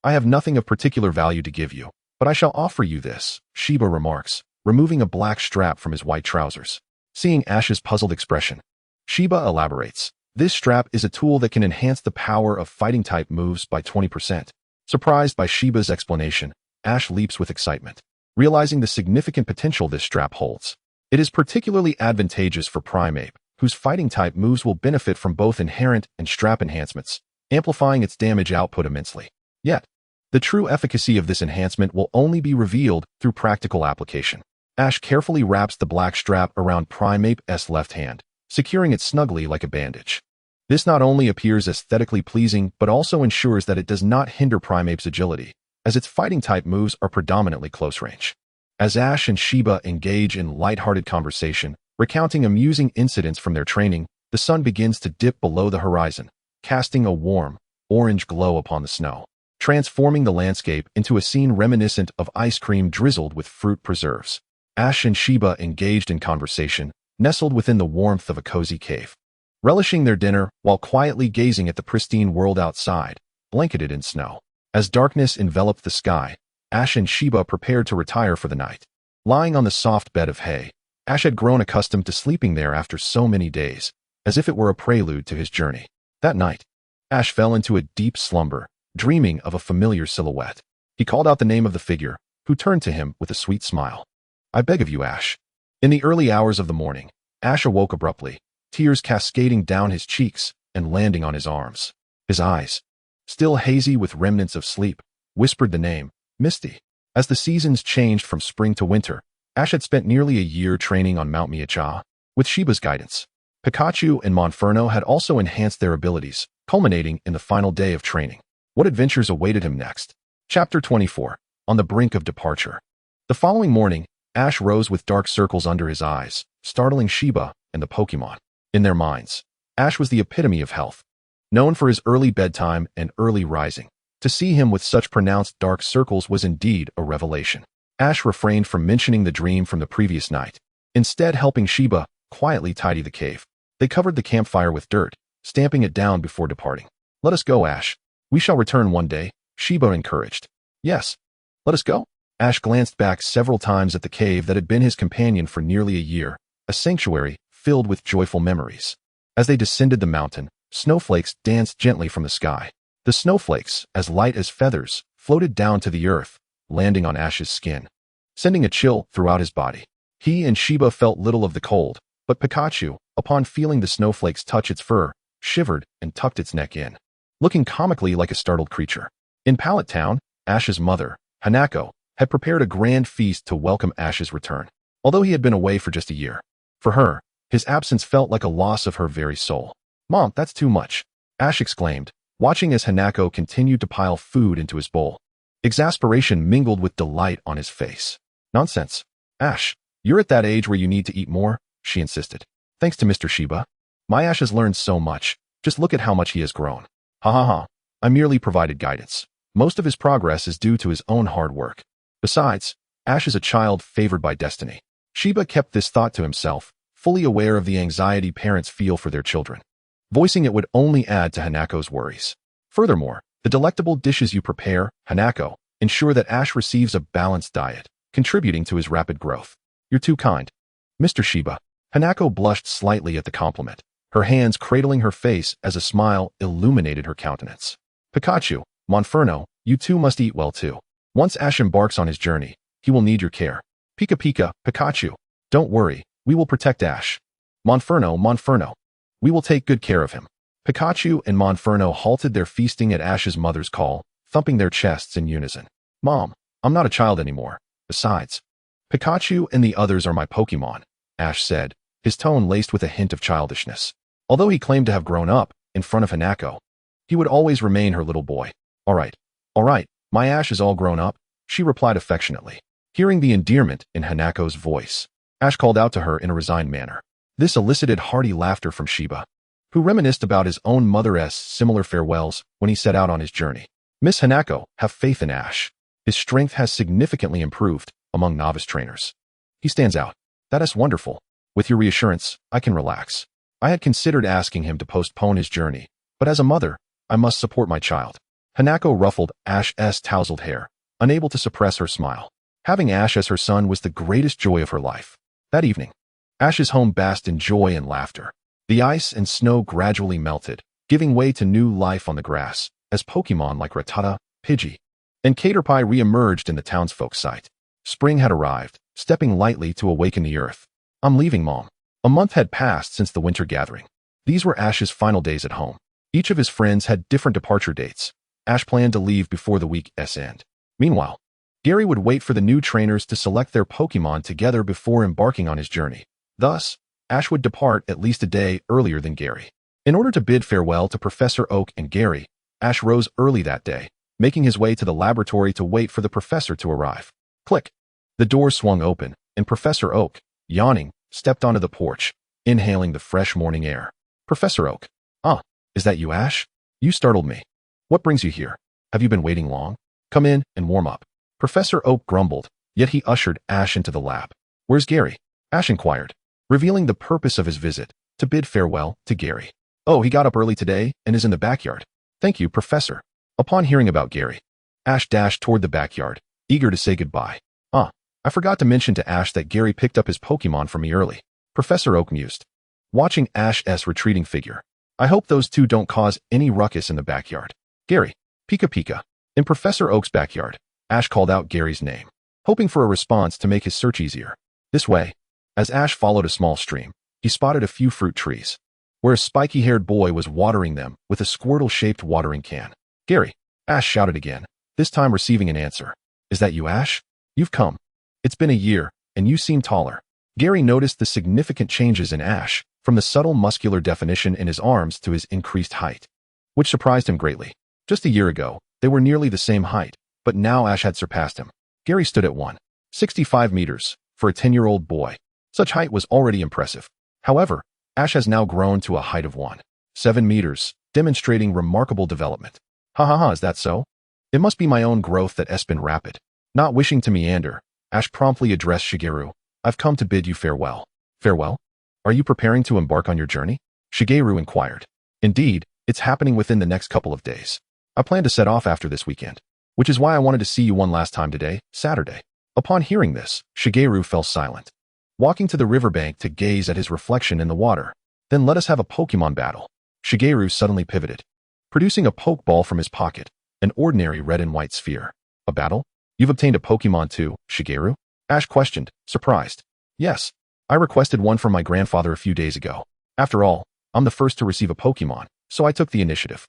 I have nothing of particular value to give you, but I shall offer you this, Sheba remarks, removing a black strap from his white trousers. Seeing Ash's puzzled expression, Sheba elaborates. This strap is a tool that can enhance the power of fighting-type moves by 20%. Surprised by Sheba's explanation, Ash leaps with excitement, realizing the significant potential this strap holds. It is particularly advantageous for Primeape, whose fighting-type moves will benefit from both inherent and strap enhancements, amplifying its damage output immensely. Yet, the true efficacy of this enhancement will only be revealed through practical application. Ash carefully wraps the black strap around Primeape's left hand, securing it snugly like a bandage. This not only appears aesthetically pleasing, but also ensures that it does not hinder Primeape's agility, as its fighting-type moves are predominantly close-range. As Ash and Sheba engage in light-hearted conversation, recounting amusing incidents from their training, the sun begins to dip below the horizon, casting a warm, orange glow upon the snow, transforming the landscape into a scene reminiscent of ice cream drizzled with fruit preserves. Ash and Sheba engaged in conversation, nestled within the warmth of a cozy cave, relishing their dinner while quietly gazing at the pristine world outside, blanketed in snow. As darkness enveloped the sky, Ash and Sheba prepared to retire for the night. Lying on the soft bed of hay, Ash had grown accustomed to sleeping there after so many days, as if it were a prelude to his journey. That night, Ash fell into a deep slumber, dreaming of a familiar silhouette. He called out the name of the figure, who turned to him with a sweet smile. "I beg of you, Ash." In the early hours of the morning, Ash awoke abruptly, tears cascading down his cheeks and landing on his arms. His eyes, still hazy with remnants of sleep, whispered the name, Misty. As the seasons changed from spring to winter, Ash had spent nearly a year training on Mount Miacha. With Shiba's guidance, Pikachu and Monferno had also enhanced their abilities, culminating in the final day of training. What adventures awaited him next? Chapter 24. On the brink of departure. The following morning, Ash rose with dark circles under his eyes, startling Shiba and the Pokémon. In their minds, Ash was the epitome of health. Known for his early bedtime and early rising, to see him with such pronounced dark circles was indeed a revelation. Ash refrained from mentioning the dream from the previous night, instead helping Shiba quietly tidy the cave. They covered the campfire with dirt, stamping it down before departing. "Let us go, Ash. We shall return one day," Shiba encouraged. "Yes. Let us go." Ash glanced back several times at the cave that had been his companion for nearly a year, a sanctuary filled with joyful memories. As they descended the mountain, snowflakes danced gently from the sky. The snowflakes, as light as feathers, floated down to the earth, landing on Ash's skin, sending a chill throughout his body. He and Shiba felt little of the cold, but Pikachu, upon feeling the snowflakes touch its fur, shivered and tucked its neck in, looking comically like a startled creature. In Pallet Town, Ash's mother, Hanako, had prepared a grand feast to welcome Ash's return, although he had been away for just a year. For her, his absence felt like a loss of her very soul. "Mom, that's too much," Ash exclaimed, watching as Hanako continued to pile food into his bowl. Exasperation mingled with delight on his face. "Nonsense. Ash, you're at that age where you need to eat more," she insisted. "Thanks to Mr. Shiba. My Ash has learned so much. Just look at how much he has grown." "Ha ha ha. I merely provided guidance. Most of his progress is due to his own hard work. Besides, Ash is a child favored by destiny." Shiba kept this thought to himself, fully aware of the anxiety parents feel for their children. Voicing it would only add to Hanako's worries. Furthermore, the delectable dishes you prepare, Hanako, ensure that Ash receives a balanced diet, contributing to his rapid growth. "You're too kind, Mr. Shiba." Hanako blushed slightly at the compliment, her hands cradling her face as a smile illuminated her countenance. "Pikachu, Monferno, you two must eat well too. Once Ash embarks on his journey, he will need your care. Pika Pika, Pikachu. Don't worry, we will protect Ash. Monferno. We will take good care of him." Pikachu and Monferno halted their feasting at Ash's mother's call, thumping their chests in unison. "Mom, I'm not a child anymore. Besides, Pikachu and the others are my Pokémon," Ash said, his tone laced with a hint of childishness. Although he claimed to have grown up in front of Hanako, he would always remain her little boy. All right, my Ash is all grown up," she replied affectionately. Hearing the endearment in Hanako's voice, Ash called out to her in a resigned manner. This elicited hearty laughter from Shiba, who reminisced about his own mother's similar farewells when he set out on his journey. "Miss Hanako, have faith in Ash. His strength has significantly improved among novice trainers. He stands out." "That is wonderful. With your reassurance, I can relax. I had considered asking him to postpone his journey, but as a mother, I must support my child." Hanako ruffled Ash's tousled hair, unable to suppress her smile. Having Ash as her son was the greatest joy of her life. That evening, Ash's home basked in joy and laughter. The ice and snow gradually melted, giving way to new life on the grass, as Pokémon like Rattata, Pidgey, and Caterpie re-emerged in the townsfolk's sight. Spring had arrived, stepping lightly to awaken the earth. "I'm leaving, Mom." A month had passed since the winter gathering. These were Ash's final days at home. Each of his friends had different departure dates. Ash planned to leave before the week's end. Meanwhile, Gary would wait for the new trainers to select their Pokémon together before embarking on his journey. Thus, Ash would depart at least a day earlier than Gary. In order to bid farewell to Professor Oak and Gary, Ash rose early that day, making his way to the laboratory to wait for the professor to arrive. Click. The door swung open, and Professor Oak, yawning, stepped onto the porch, inhaling the fresh morning air. "Professor Oak. Ah, is that you, Ash? You startled me. What brings you here? Have you been waiting long? Come in and warm up." Professor Oak grumbled, yet he ushered Ash into the lab. "Where's Gary?" Ash inquired, revealing the purpose of his visit, to bid farewell to Gary. "Oh, he got up early today and is in the backyard." "Thank you, Professor." Upon hearing about Gary, Ash dashed toward the backyard, eager to say goodbye. "Ah, I forgot to mention to Ash that Gary picked up his Pokémon from me early," Professor Oak mused, watching Ash's retreating figure. "I hope those two don't cause any ruckus in the backyard." "Gary, Pika Pika. In Professor Oak's backyard, Ash called out Gary's name, hoping for a response to make his search easier. This way, as Ash followed a small stream, he spotted a few fruit trees, where a spiky-haired boy was watering them with a Squirtle-shaped watering can. Gary, Ash shouted again, this time receiving an answer. Is that you, Ash? You've come. It's been a year, and you seem taller. Gary noticed the significant changes in Ash, from the subtle muscular definition in his arms to his increased height, which surprised him greatly. Just a year ago, they were nearly the same height, but now Ash had surpassed him. Gary stood at 1.65 meters. For a 10-year-old boy, such height was already impressive. However, Ash has now grown to a height of 1.7 meters, demonstrating remarkable development. Ha ha ha, is that so? It must be my own growth that has been rapid. Not wishing to meander, Ash promptly addressed Shigeru. I've come to bid you farewell. Farewell? Are you preparing to embark on your journey? Shigeru inquired. Indeed, it's happening within the next couple of days. I plan to set off after this weekend, which is why I wanted to see you one last time today, Saturday. Upon hearing this, Shigeru fell silent, walking to the riverbank to gaze at his reflection in the water. Then let us have a Pokemon battle. Shigeru suddenly pivoted, producing a Pokeball from his pocket, an ordinary red and white sphere. A battle? You've obtained a Pokemon too, Shigeru? Ash questioned, surprised. Yes, I requested one from my grandfather a few days ago. After all, I'm the first to receive a Pokemon, so I took the initiative.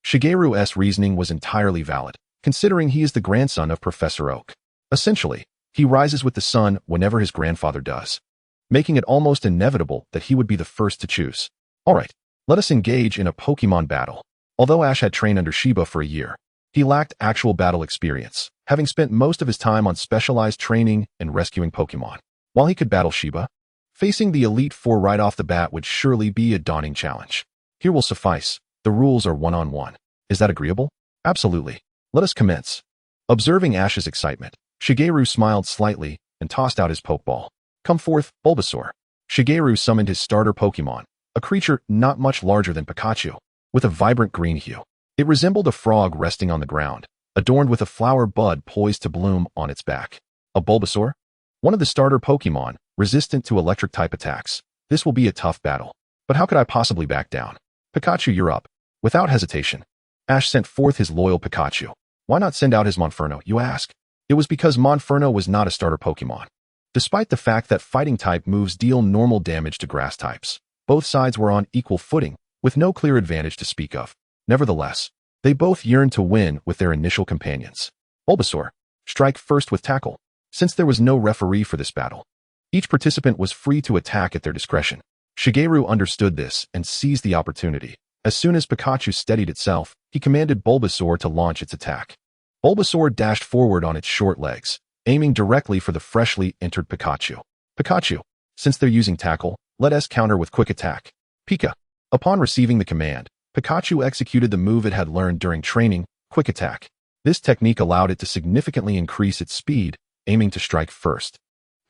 Shigeru's reasoning was entirely valid, considering he is the grandson of Professor Oak. Essentially, he rises with the sun whenever his grandfather does, making it almost inevitable that he would be the first to choose. Alright, let us engage in a Pokemon battle. Although Ash had trained under Shiba for a year, he lacked actual battle experience, having spent most of his time on specialized training and rescuing Pokemon. While he could battle Shiba, facing the Elite Four right off the bat would surely be a daunting challenge. Here will suffice, the rules are one-on-one. Is that agreeable? Absolutely. Let us commence. Observing Ash's excitement, Shigeru smiled slightly and tossed out his Pokeball. Come forth, Bulbasaur. Shigeru summoned his starter Pokemon, a creature not much larger than Pikachu, with a vibrant green hue. It resembled a frog resting on the ground, adorned with a flower bud poised to bloom on its back. A Bulbasaur? One of the starter Pokemon, resistant to electric-type attacks. This will be a tough battle. But how could I possibly back down? Pikachu, you're up. Without hesitation, Ash sent forth his loyal Pikachu. Why not send out his Monferno, you ask? It was because Monferno was not a starter Pokemon. Despite the fact that fighting-type moves deal normal damage to grass types, both sides were on equal footing, with no clear advantage to speak of. Nevertheless, they both yearned to win with their initial companions. Bulbasaur, strike first with Tackle. Since there was no referee for this battle, each participant was free to attack at their discretion. Shigeru understood this and seized the opportunity. As soon as Pikachu steadied itself, he commanded Bulbasaur to launch its attack. Bulbasaur dashed forward on its short legs, aiming directly for the freshly entered Pikachu. Pikachu, since they're using Tackle, let us counter with Quick Attack. Pika. Upon receiving the command, Pikachu executed the move it had learned during training, Quick Attack. This technique allowed it to significantly increase its speed, aiming to strike first.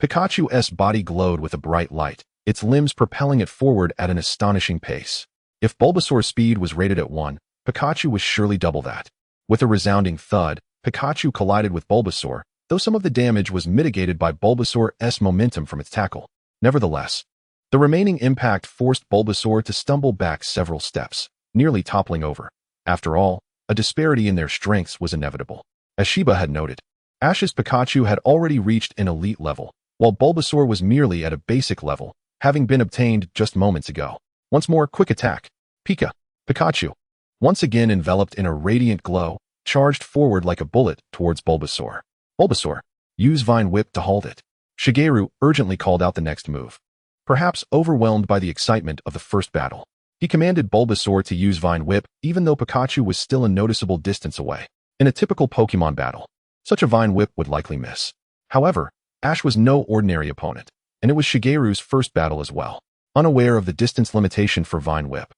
Pikachu's body glowed with a bright light, its limbs propelling it forward at an astonishing pace. If Bulbasaur's speed was rated at 1, Pikachu was surely double that. With a resounding thud, Pikachu collided with Bulbasaur, though some of the damage was mitigated by Bulbasaur's momentum from its tackle. Nevertheless, the remaining impact forced Bulbasaur to stumble back several steps, nearly toppling over. After all, a disparity in their strengths was inevitable. As Shiba had noted, Ash's Pikachu had already reached an elite level, while Bulbasaur was merely at a basic level, having been obtained just moments ago. Once more, Quick Attack. Pika. Pikachu, once again enveloped in a radiant glow, charged forward like a bullet towards Bulbasaur. Bulbasaur, use Vine Whip to halt it. Shigeru urgently called out the next move. Perhaps overwhelmed by the excitement of the first battle, he commanded Bulbasaur to use Vine Whip even though Pikachu was still a noticeable distance away. In a typical Pokemon battle, such a Vine Whip would likely miss. However, Ash was no ordinary opponent, and it was Shigeru's first battle as well. Unaware of the distance limitation for Vine Whip,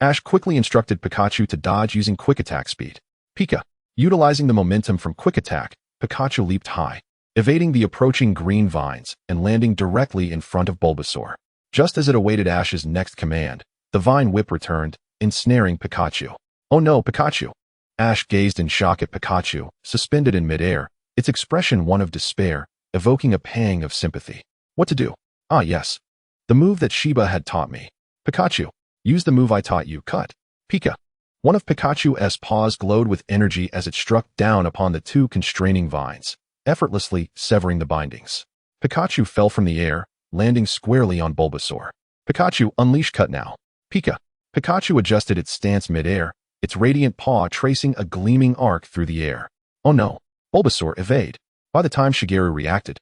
Ash quickly instructed Pikachu to dodge using Quick Attack speed. Pika. Utilizing the momentum from Quick Attack, Pikachu leaped high, evading the approaching green vines and landing directly in front of Bulbasaur. Just as it awaited Ash's next command, the Vine Whip returned, ensnaring Pikachu. Oh no, Pikachu! Ash gazed in shock at Pikachu, suspended in midair, its expression one of despair, evoking a pang of sympathy. What to do? Ah yes. The move that Shiba had taught me. Pikachu, use the move I taught you, Cut. Pika. One of Pikachu's paws glowed with energy as it struck down upon the two constraining vines, effortlessly severing the bindings. Pikachu fell from the air, landing squarely on Bulbasaur. Pikachu, unleash cut now. Pika. Pikachu adjusted its stance mid-air, its radiant paw tracing a gleaming arc through the air. Oh no. Bulbasaur, evade. By the time Shigeru reacted,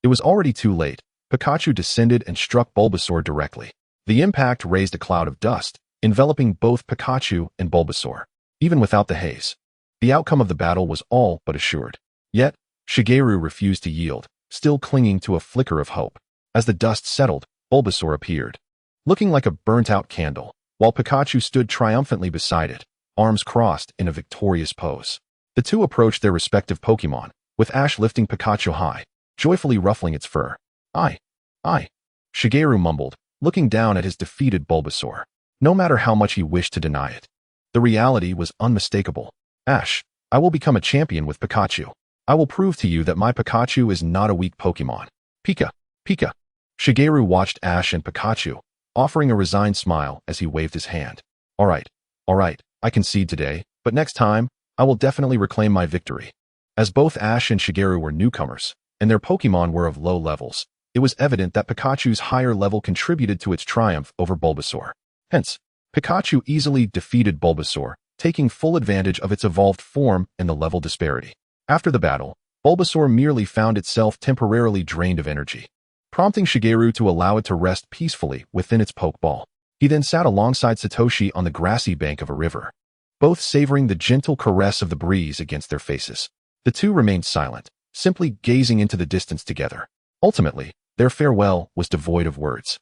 it was already too late. Pikachu descended and struck Bulbasaur directly. The impact raised a cloud of dust, enveloping both Pikachu and Bulbasaur. Even without the haze, the outcome of the battle was all but assured. Yet, Shigeru refused to yield, still clinging to a flicker of hope. As the dust settled, Bulbasaur appeared, looking like a burnt-out candle, while Pikachu stood triumphantly beside it, arms crossed in a victorious pose. The two approached their respective Pokémon, with Ash lifting Pikachu high, joyfully ruffling its fur. I. Shigeru mumbled, looking down at his defeated Bulbasaur. No matter how much he wished to deny it, the reality was unmistakable. Ash, I will become a champion with Pikachu. I will prove to you that my Pikachu is not a weak Pokémon. Pika. Shigeru watched Ash and Pikachu, offering a resigned smile as he waved his hand. All right, I concede today, but next time, I will definitely reclaim my victory. As both Ash and Shigeru were newcomers, and their Pokémon were of low levels, it was evident that Pikachu's higher level contributed to its triumph over Bulbasaur. Hence, Pikachu easily defeated Bulbasaur, taking full advantage of its evolved form and the level disparity. After the battle, Bulbasaur merely found itself temporarily drained of energy, prompting Shigeru to allow it to rest peacefully within its Pokeball. He then sat alongside Satoshi on the grassy bank of a river, both savoring the gentle caress of the breeze against their faces. The two remained silent, simply gazing into the distance together. Ultimately, their farewell was devoid of words,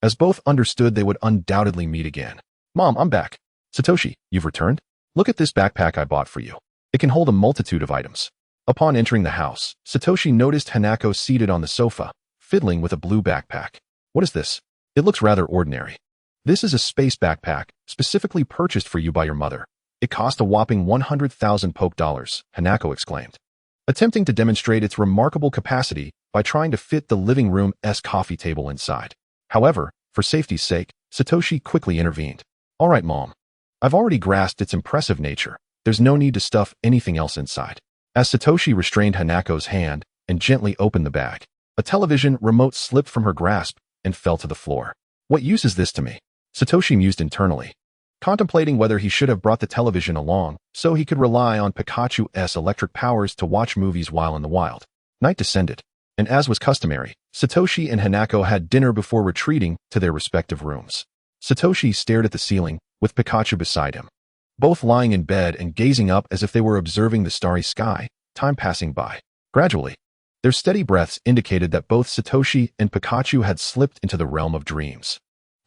as both understood they would undoubtedly meet again. Mom, I'm back. Satoshi, you've returned? Look at this backpack I bought for you. It can hold a multitude of items. Upon entering the house, Satoshi noticed Hanako seated on the sofa, fiddling with a blue backpack. What is this? It looks rather ordinary. This is a space backpack, specifically purchased for you by your mother. It cost a whopping 100,000 Poke dollars, Hanako exclaimed, attempting to demonstrate its remarkable capacity by trying to fit the living room's coffee table inside. However, for safety's sake, Satoshi quickly intervened. All right, Mom. I've already grasped its impressive nature. There's no need to stuff anything else inside. As Satoshi restrained Hanako's hand and gently opened the bag, a television remote slipped from her grasp and fell to the floor. What use is this to me? Satoshi mused internally, contemplating whether he should have brought the television along so he could rely on Pikachu's electric powers to watch movies while in the wild. Night descended, and as was customary, Satoshi and Hanako had dinner before retreating to their respective rooms. Satoshi stared at the ceiling, with Pikachu beside him, both lying in bed and gazing up as if they were observing the starry sky, time passing by. Gradually, their steady breaths indicated that both Satoshi and Pikachu had slipped into the realm of dreams.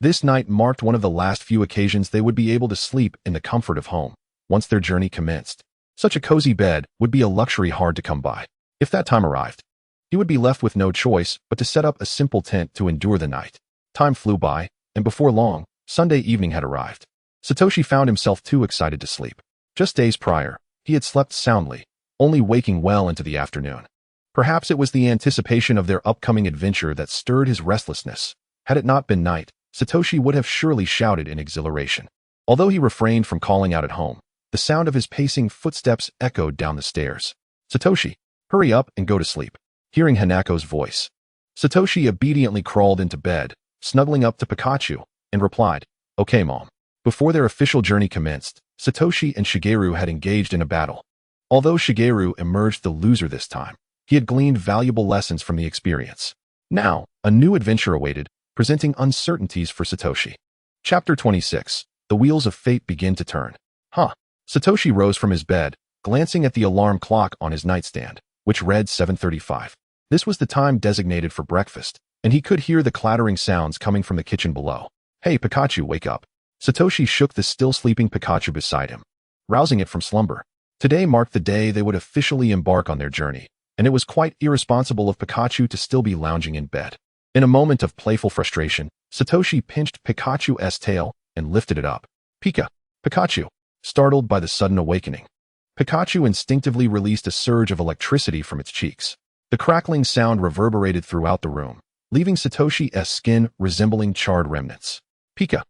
This night marked one of the last few occasions they would be able to sleep in the comfort of home, once their journey commenced. Such a cozy bed would be a luxury hard to come by. If that time arrived, he would be left with no choice but to set up a simple tent to endure the night. Time flew by, and before long, Sunday evening had arrived. Satoshi found himself too excited to sleep. Just days prior, he had slept soundly, only waking well into the afternoon. Perhaps it was the anticipation of their upcoming adventure that stirred his restlessness. Had it not been night, Satoshi would have surely shouted in exhilaration. Although he refrained from calling out at home, the sound of his pacing footsteps echoed down the stairs. Satoshi, hurry up and go to sleep. Hearing Hanako's voice, Satoshi obediently crawled into bed, snuggling up to Pikachu, and replied, Okay, Mom. Before their official journey commenced, Satoshi and Shigeru had engaged in a battle. Although Shigeru emerged the loser this time, he had gleaned valuable lessons from the experience. Now, a new adventure awaited, presenting uncertainties for Satoshi. Chapter 26. The Wheels of Fate Begin to Turn. Satoshi rose from his bed, glancing at the alarm clock on his nightstand, which read 7:35. This was the time designated for breakfast, and he could hear the clattering sounds coming from the kitchen below. Hey, Pikachu, wake up. Satoshi shook the still sleeping Pikachu beside him, rousing it from slumber. Today marked the day they would officially embark on their journey, and it was quite irresponsible of Pikachu to still be lounging in bed. In a moment of playful frustration, Satoshi pinched Pikachu's tail and lifted it up. Pikachu, startled by the sudden awakening. Pikachu instinctively released a surge of electricity from its cheeks. The crackling sound reverberated throughout the room, leaving Satoshi's skin resembling charred remnants. Pika.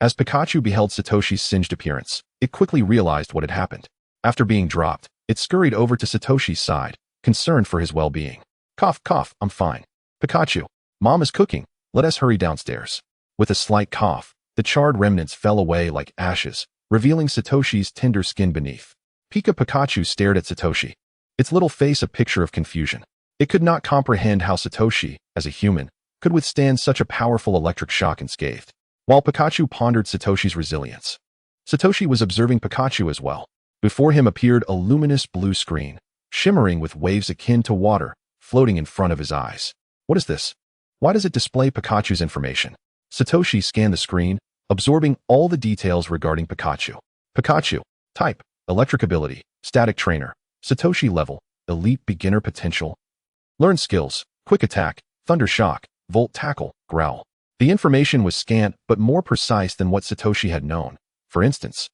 As Pikachu beheld Satoshi's singed appearance, it quickly realized what had happened. After being dropped, it scurried over to Satoshi's side, concerned for his well-being. Cough, cough, I'm fine. Pikachu, Mom is cooking. Let us hurry downstairs. With a slight cough, the charred remnants fell away like ashes, revealing Satoshi's tender skin beneath. Pikachu stared at Satoshi, its little face a picture of confusion. It could not comprehend how Satoshi, as a human, could withstand such a powerful electric shock unscathed. While Pikachu pondered Satoshi's resilience, Satoshi was observing Pikachu as well. Before him appeared a luminous blue screen, shimmering with waves akin to water, floating in front of his eyes. What is this? Why does it display Pikachu's information? Satoshi scanned the screen, absorbing all the details regarding Pikachu. Pikachu, type, electric ability, static trainer, Satoshi level, elite beginner potential. Learn skills, quick attack, thunder shock, volt tackle, growl. The information was scant but more precise than what Satoshi had known. For instance,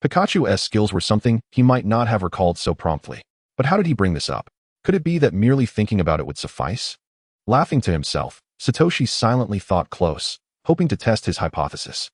Pikachu's skills were something he might not have recalled so promptly. But how did he bring this up? Could it be that merely thinking about it would suffice? Laughing to himself, Satoshi silently thought close, hoping to test his hypothesis.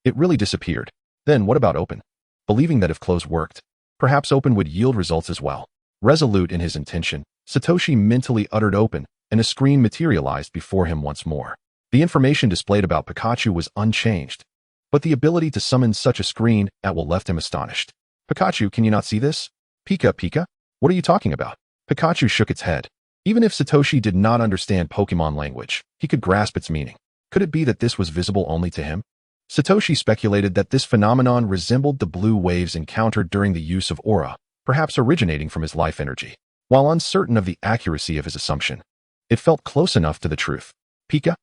It really disappeared. Then what about open? Believing that if close worked, perhaps open would yield results as well. Resolute in his intention, Satoshi mentally uttered open, and a screen materialized before him once more. The information displayed about Pikachu was unchanged, but the ability to summon such a screen at will left him astonished. Pikachu, can you not see this? Pika, what are you talking about? Pikachu shook its head. Even if Satoshi did not understand Pokemon language, he could grasp its meaning. Could it be that this was visible only to him? Satoshi speculated that this phenomenon resembled the blue waves encountered during the use of aura, perhaps originating from his life energy. While uncertain of the accuracy of his assumption, it felt close enough to the truth. Pika.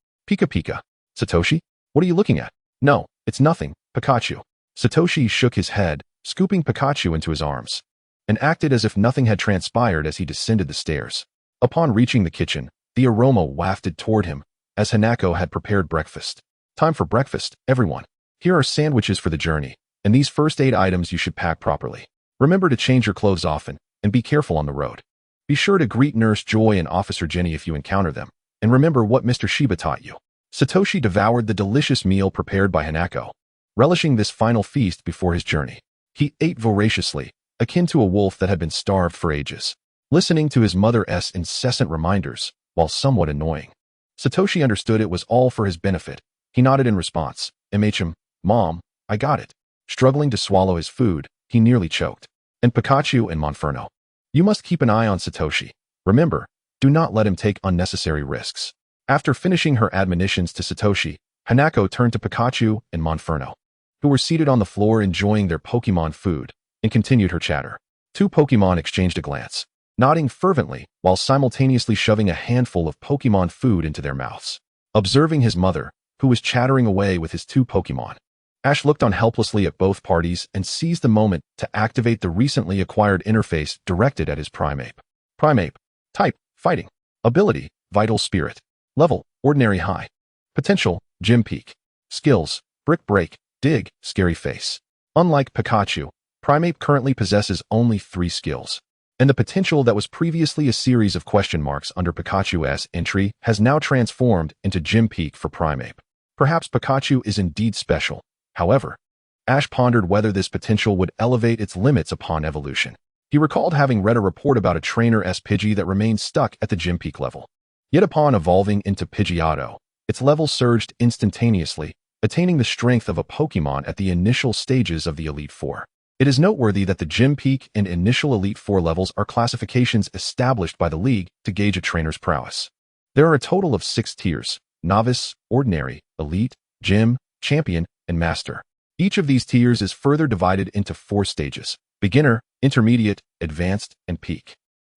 Satoshi, what are you looking at? No, it's nothing, Pikachu. Satoshi shook his head, scooping Pikachu into his arms, and acted as if nothing had transpired as he descended the stairs. Upon reaching the kitchen, the aroma wafted toward him, as Hanako had prepared breakfast. Time for breakfast, everyone. Here are sandwiches for the journey, and these first aid items you should pack properly. Remember to change your clothes often, and be careful on the road. Be sure to greet Nurse Joy and Officer Jenny if you encounter them, and remember what Mr. Shiba taught you. Satoshi devoured the delicious meal prepared by Hanako, relishing this final feast before his journey. He ate voraciously, akin to a wolf that had been starved for ages, listening to his mother's incessant reminders, while somewhat annoying. Satoshi understood it was all for his benefit. He nodded in response. Mom, I got it. Struggling to swallow his food, he nearly choked. And Pikachu and Monferno. You must keep an eye on Satoshi. Remember, do not let him take unnecessary risks. After finishing her admonitions to Satoshi, Hanako turned to Pikachu and Monferno, who were seated on the floor enjoying their Pokemon food, and continued her chatter. Two Pokemon exchanged a glance, nodding fervently while simultaneously shoving a handful of Pokemon food into their mouths. Observing his mother, who was chattering away with his two Pokemon, Ash looked on helplessly at both parties and seized the moment to activate the recently acquired interface directed at his Primeape. Primeape. Type, fighting. Ability, vital spirit. Level, ordinary high. Potential, gym peak. Skills, brick break, dig, scary face. Unlike Pikachu, Primeape currently possesses only 3 skills, and the potential that was previously a series of question marks under Pikachu's entry has now transformed into gym peak for Primeape. Perhaps Pikachu is indeed special. However, Ash pondered whether this potential would elevate its limits upon evolution. He recalled having read a report about a trainer's Pidgey that remained stuck at the gym peak level. Yet upon evolving into Pidgeotto, its level surged instantaneously, attaining the strength of a Pokemon at the initial stages of the Elite Four. It is noteworthy that the Gym Peak and Initial Elite Four levels are classifications established by the League to gauge a trainer's prowess. There are a total of 6 tiers: Novice, Ordinary, Elite, Gym, Champion, and Master. Each of these tiers is further divided into 4 stages: Beginner, Intermediate, Advanced, and Peak.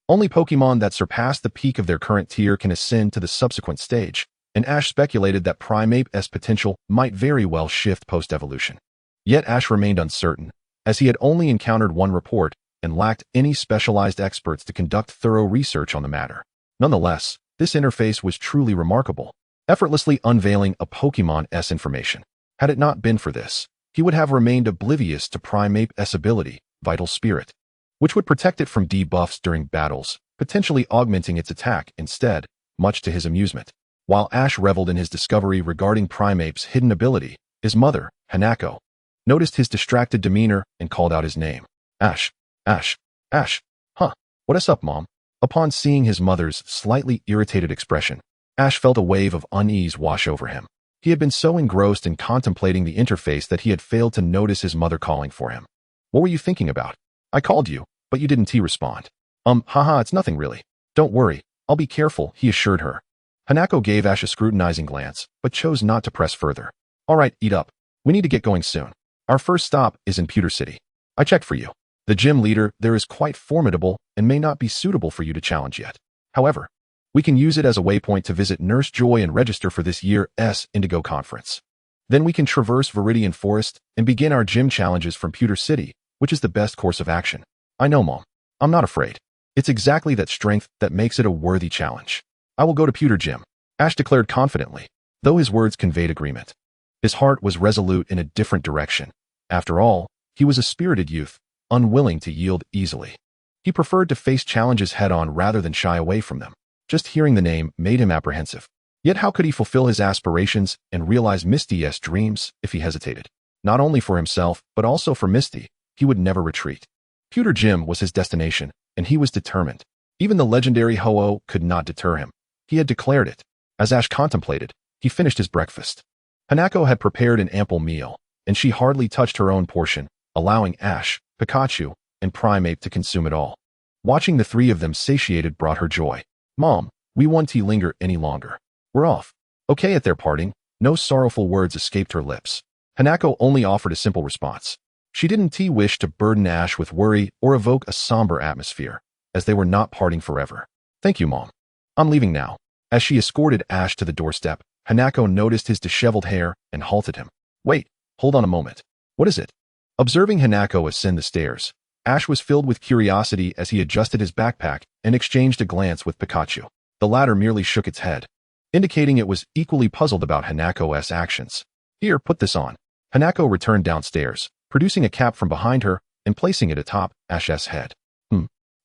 Only Pokemon that surpass the peak of their current tier can ascend to the subsequent stage, and Ash speculated that Primeape's potential might very well shift post-evolution. Yet Ash remained uncertain, as he had only encountered one report and lacked any specialized experts to conduct thorough research on the matter. Nonetheless, this interface was truly remarkable, effortlessly unveiling a Pokemon's information. Had it not been for this, he would have remained oblivious to Primeape's ability, Vital Spirit, which would protect it from debuffs during battles, potentially augmenting its attack instead, much to his amusement. While Ash reveled in his discovery regarding Primeape's hidden ability, his mother, Hanako noticed his distracted demeanor and called out his name. Ash, Ash, Ash. Huh, what's up, Mom? Upon seeing his mother's slightly irritated expression, Ash felt a wave of unease wash over him. He had been so engrossed in contemplating the interface that he had failed to notice his mother calling for him. What were you thinking about? I called you, but you didn't respond. Haha, it's nothing really. Don't worry, I'll be careful, he assured her. Hanako gave Ash a scrutinizing glance, but chose not to press further. All right, eat up. We need to get going soon. Our first stop is in Pewter City. I checked for you. The gym leader there is quite formidable and may not be suitable for you to challenge yet. However, we can use it as a waypoint to visit Nurse Joy and register for this year's Indigo Conference. Then we can traverse Viridian Forest and begin our gym challenges from Pewter City, which is the best course of action. I know, Mom. I'm not afraid. It's exactly that strength that makes it a worthy challenge. I will go to Pewter Gym, Ash declared confidently, though his words conveyed agreement. His heart was resolute in a different direction. After all, he was a spirited youth, unwilling to yield easily. He preferred to face challenges head-on rather than shy away from them. Just hearing the name made him apprehensive. Yet how could he fulfill his aspirations and realize Misty's dreams if he hesitated? Not only for himself, but also for Misty, he would never retreat. Pewter Gym was his destination, and he was determined. Even the legendary Ho-Oh could not deter him. He had declared it. As Ash contemplated, he finished his breakfast. Hanako had prepared an ample meal, and she hardly touched her own portion, allowing Ash, Pikachu, and Primeape to consume it all. Watching the three of them satiated brought her joy. Mom, we won't linger any longer. We're off. Okay. At their parting, no sorrowful words escaped her lips. Hanako only offered a simple response. She didn't wish to burden Ash with worry or evoke a somber atmosphere, as they were not parting forever. Thank you, Mom. I'm leaving now. As she escorted Ash to the doorstep, Hanako noticed his disheveled hair and halted him. Wait, hold on a moment. What is it? Observing Hanako ascend the stairs, Ash was filled with curiosity as he adjusted his backpack and exchanged a glance with Pikachu. The latter merely shook its head, indicating it was equally puzzled about Hanako's actions. Here, put this on. Hanako returned downstairs, producing a cap from behind her and placing it atop Ash's head.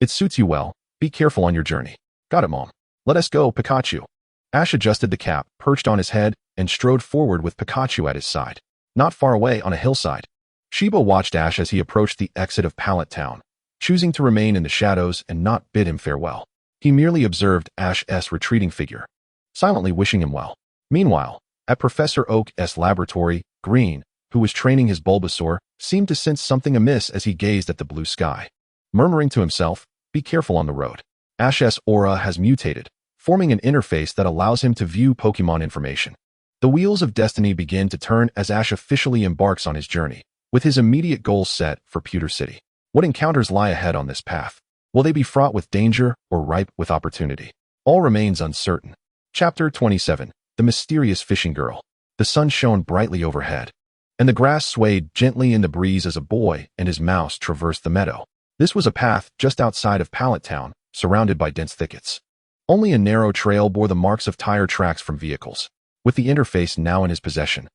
It suits you well. Be careful on your journey. Got it, Mom. Let us go, Pikachu. Ash adjusted the cap, perched on his head, and strode forward with Pikachu at his side. Not far away on a hillside, Shiba watched Ash as he approached the exit of Pallet Town, choosing to remain in the shadows and not bid him farewell. He merely observed Ash's retreating figure, silently wishing him well. Meanwhile, at Professor Oak's laboratory, Green, who was training his Bulbasaur, seemed to sense something amiss as he gazed at the blue sky. Murmuring to himself, "Be careful on the road." Ash's aura has mutated, forming an interface that allows him to view Pokémon information. The wheels of destiny begin to turn as Ash officially embarks on his journey, with his immediate goals set for Pewter City. What encounters lie ahead on this path? Will they be fraught with danger or ripe with opportunity? All remains uncertain. Chapter 27. The Mysterious Fishing Girl. The sun shone brightly overhead, and the grass swayed gently in the breeze as a boy and his mouse traversed the meadow. This was a path just outside of Pallet Town, surrounded by dense thickets. Only a narrow trail bore the marks of tire tracks from vehicles. With the interface now in his possession,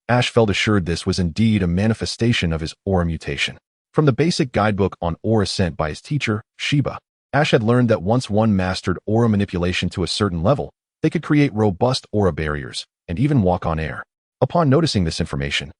Ash felt assured this was indeed a manifestation of his aura mutation. From the basic guidebook on aura sent by his teacher, Shiba, Ash had learned that once one mastered aura manipulation to a certain level, they could create robust aura barriers and even walk on air. Upon noticing this information,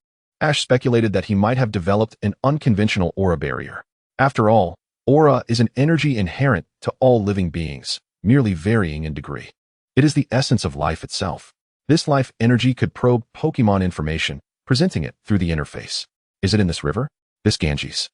Ash speculated that he might have developed an unconventional aura barrier. After all, aura is an energy inherent to all living beings, merely varying in degree. It is the essence of life itself. This life energy could probe Pokémon information, presenting it through the interface. Is it in this river? This Ganges?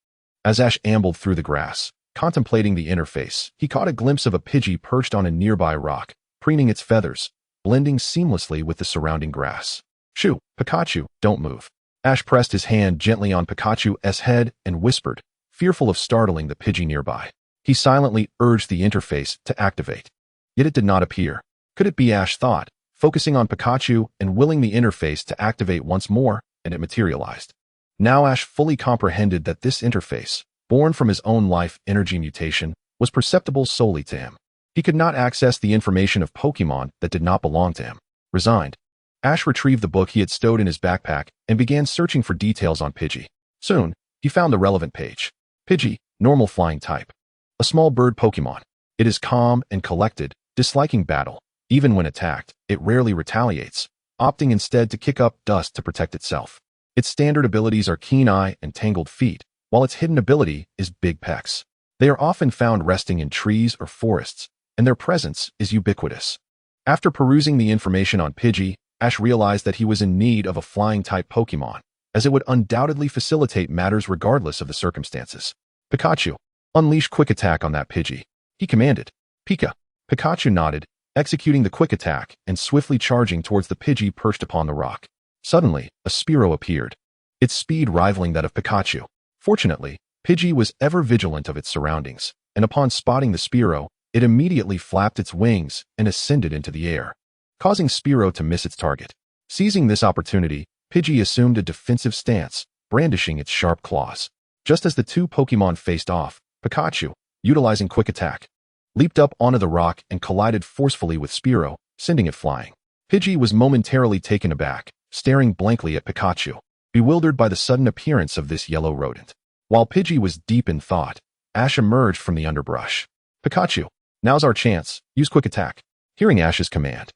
As Ash ambled through the grass, contemplating the interface, he caught a glimpse of a Pidgey perched on a nearby rock, preening its feathers, blending seamlessly with the surrounding grass. Shoo, Pikachu, don't move. Ash pressed his hand gently on Pikachu's head and whispered, fearful of startling the Pidgey nearby. He silently urged the interface to activate. Yet it did not appear. Could it be, Ash thought, focusing on Pikachu and willing the interface to activate once more, and it materialized. Now Ash fully comprehended that this interface, born from his own life energy mutation, was perceptible solely to him. He could not access the information of Pokémon that did not belong to him. Resigned, Ash retrieved the book he had stowed in his backpack and began searching for details on Pidgey. Soon, he found the relevant page. Pidgey, normal flying type. A small bird Pokémon. It is calm and collected, disliking battle. Even when attacked, it rarely retaliates, opting instead to kick up dust to protect itself. Its standard abilities are Keen Eye and Tangled Feet, while its hidden ability is Big Pecs. They are often found resting in trees or forests, and their presence is ubiquitous. After perusing the information on Pidgey, Ash realized that he was in need of a flying-type Pokémon, as it would undoubtedly facilitate matters regardless of the circumstances. Pikachu, unleash Quick Attack on that Pidgey, he commanded. Pika. Pikachu nodded, executing the Quick Attack and swiftly charging towards the Pidgey perched upon the rock. Suddenly, a Spearow appeared, its speed rivaling that of Pikachu. Fortunately, Pidgey was ever vigilant of its surroundings, and upon spotting the Spearow, it immediately flapped its wings and ascended into the air, causing Spearow to miss its target. Seizing this opportunity, Pidgey assumed a defensive stance, brandishing its sharp claws. Just as the two Pokémon faced off, Pikachu, utilizing Quick Attack, leaped up onto the rock and collided forcefully with Spearow, sending it flying. Pidgey was momentarily taken aback, staring blankly at Pikachu, bewildered by the sudden appearance of this yellow rodent. While Pidgey was deep in thought, Ash emerged from the underbrush. Pikachu, now's our chance, use Quick Attack. Hearing Ash's command,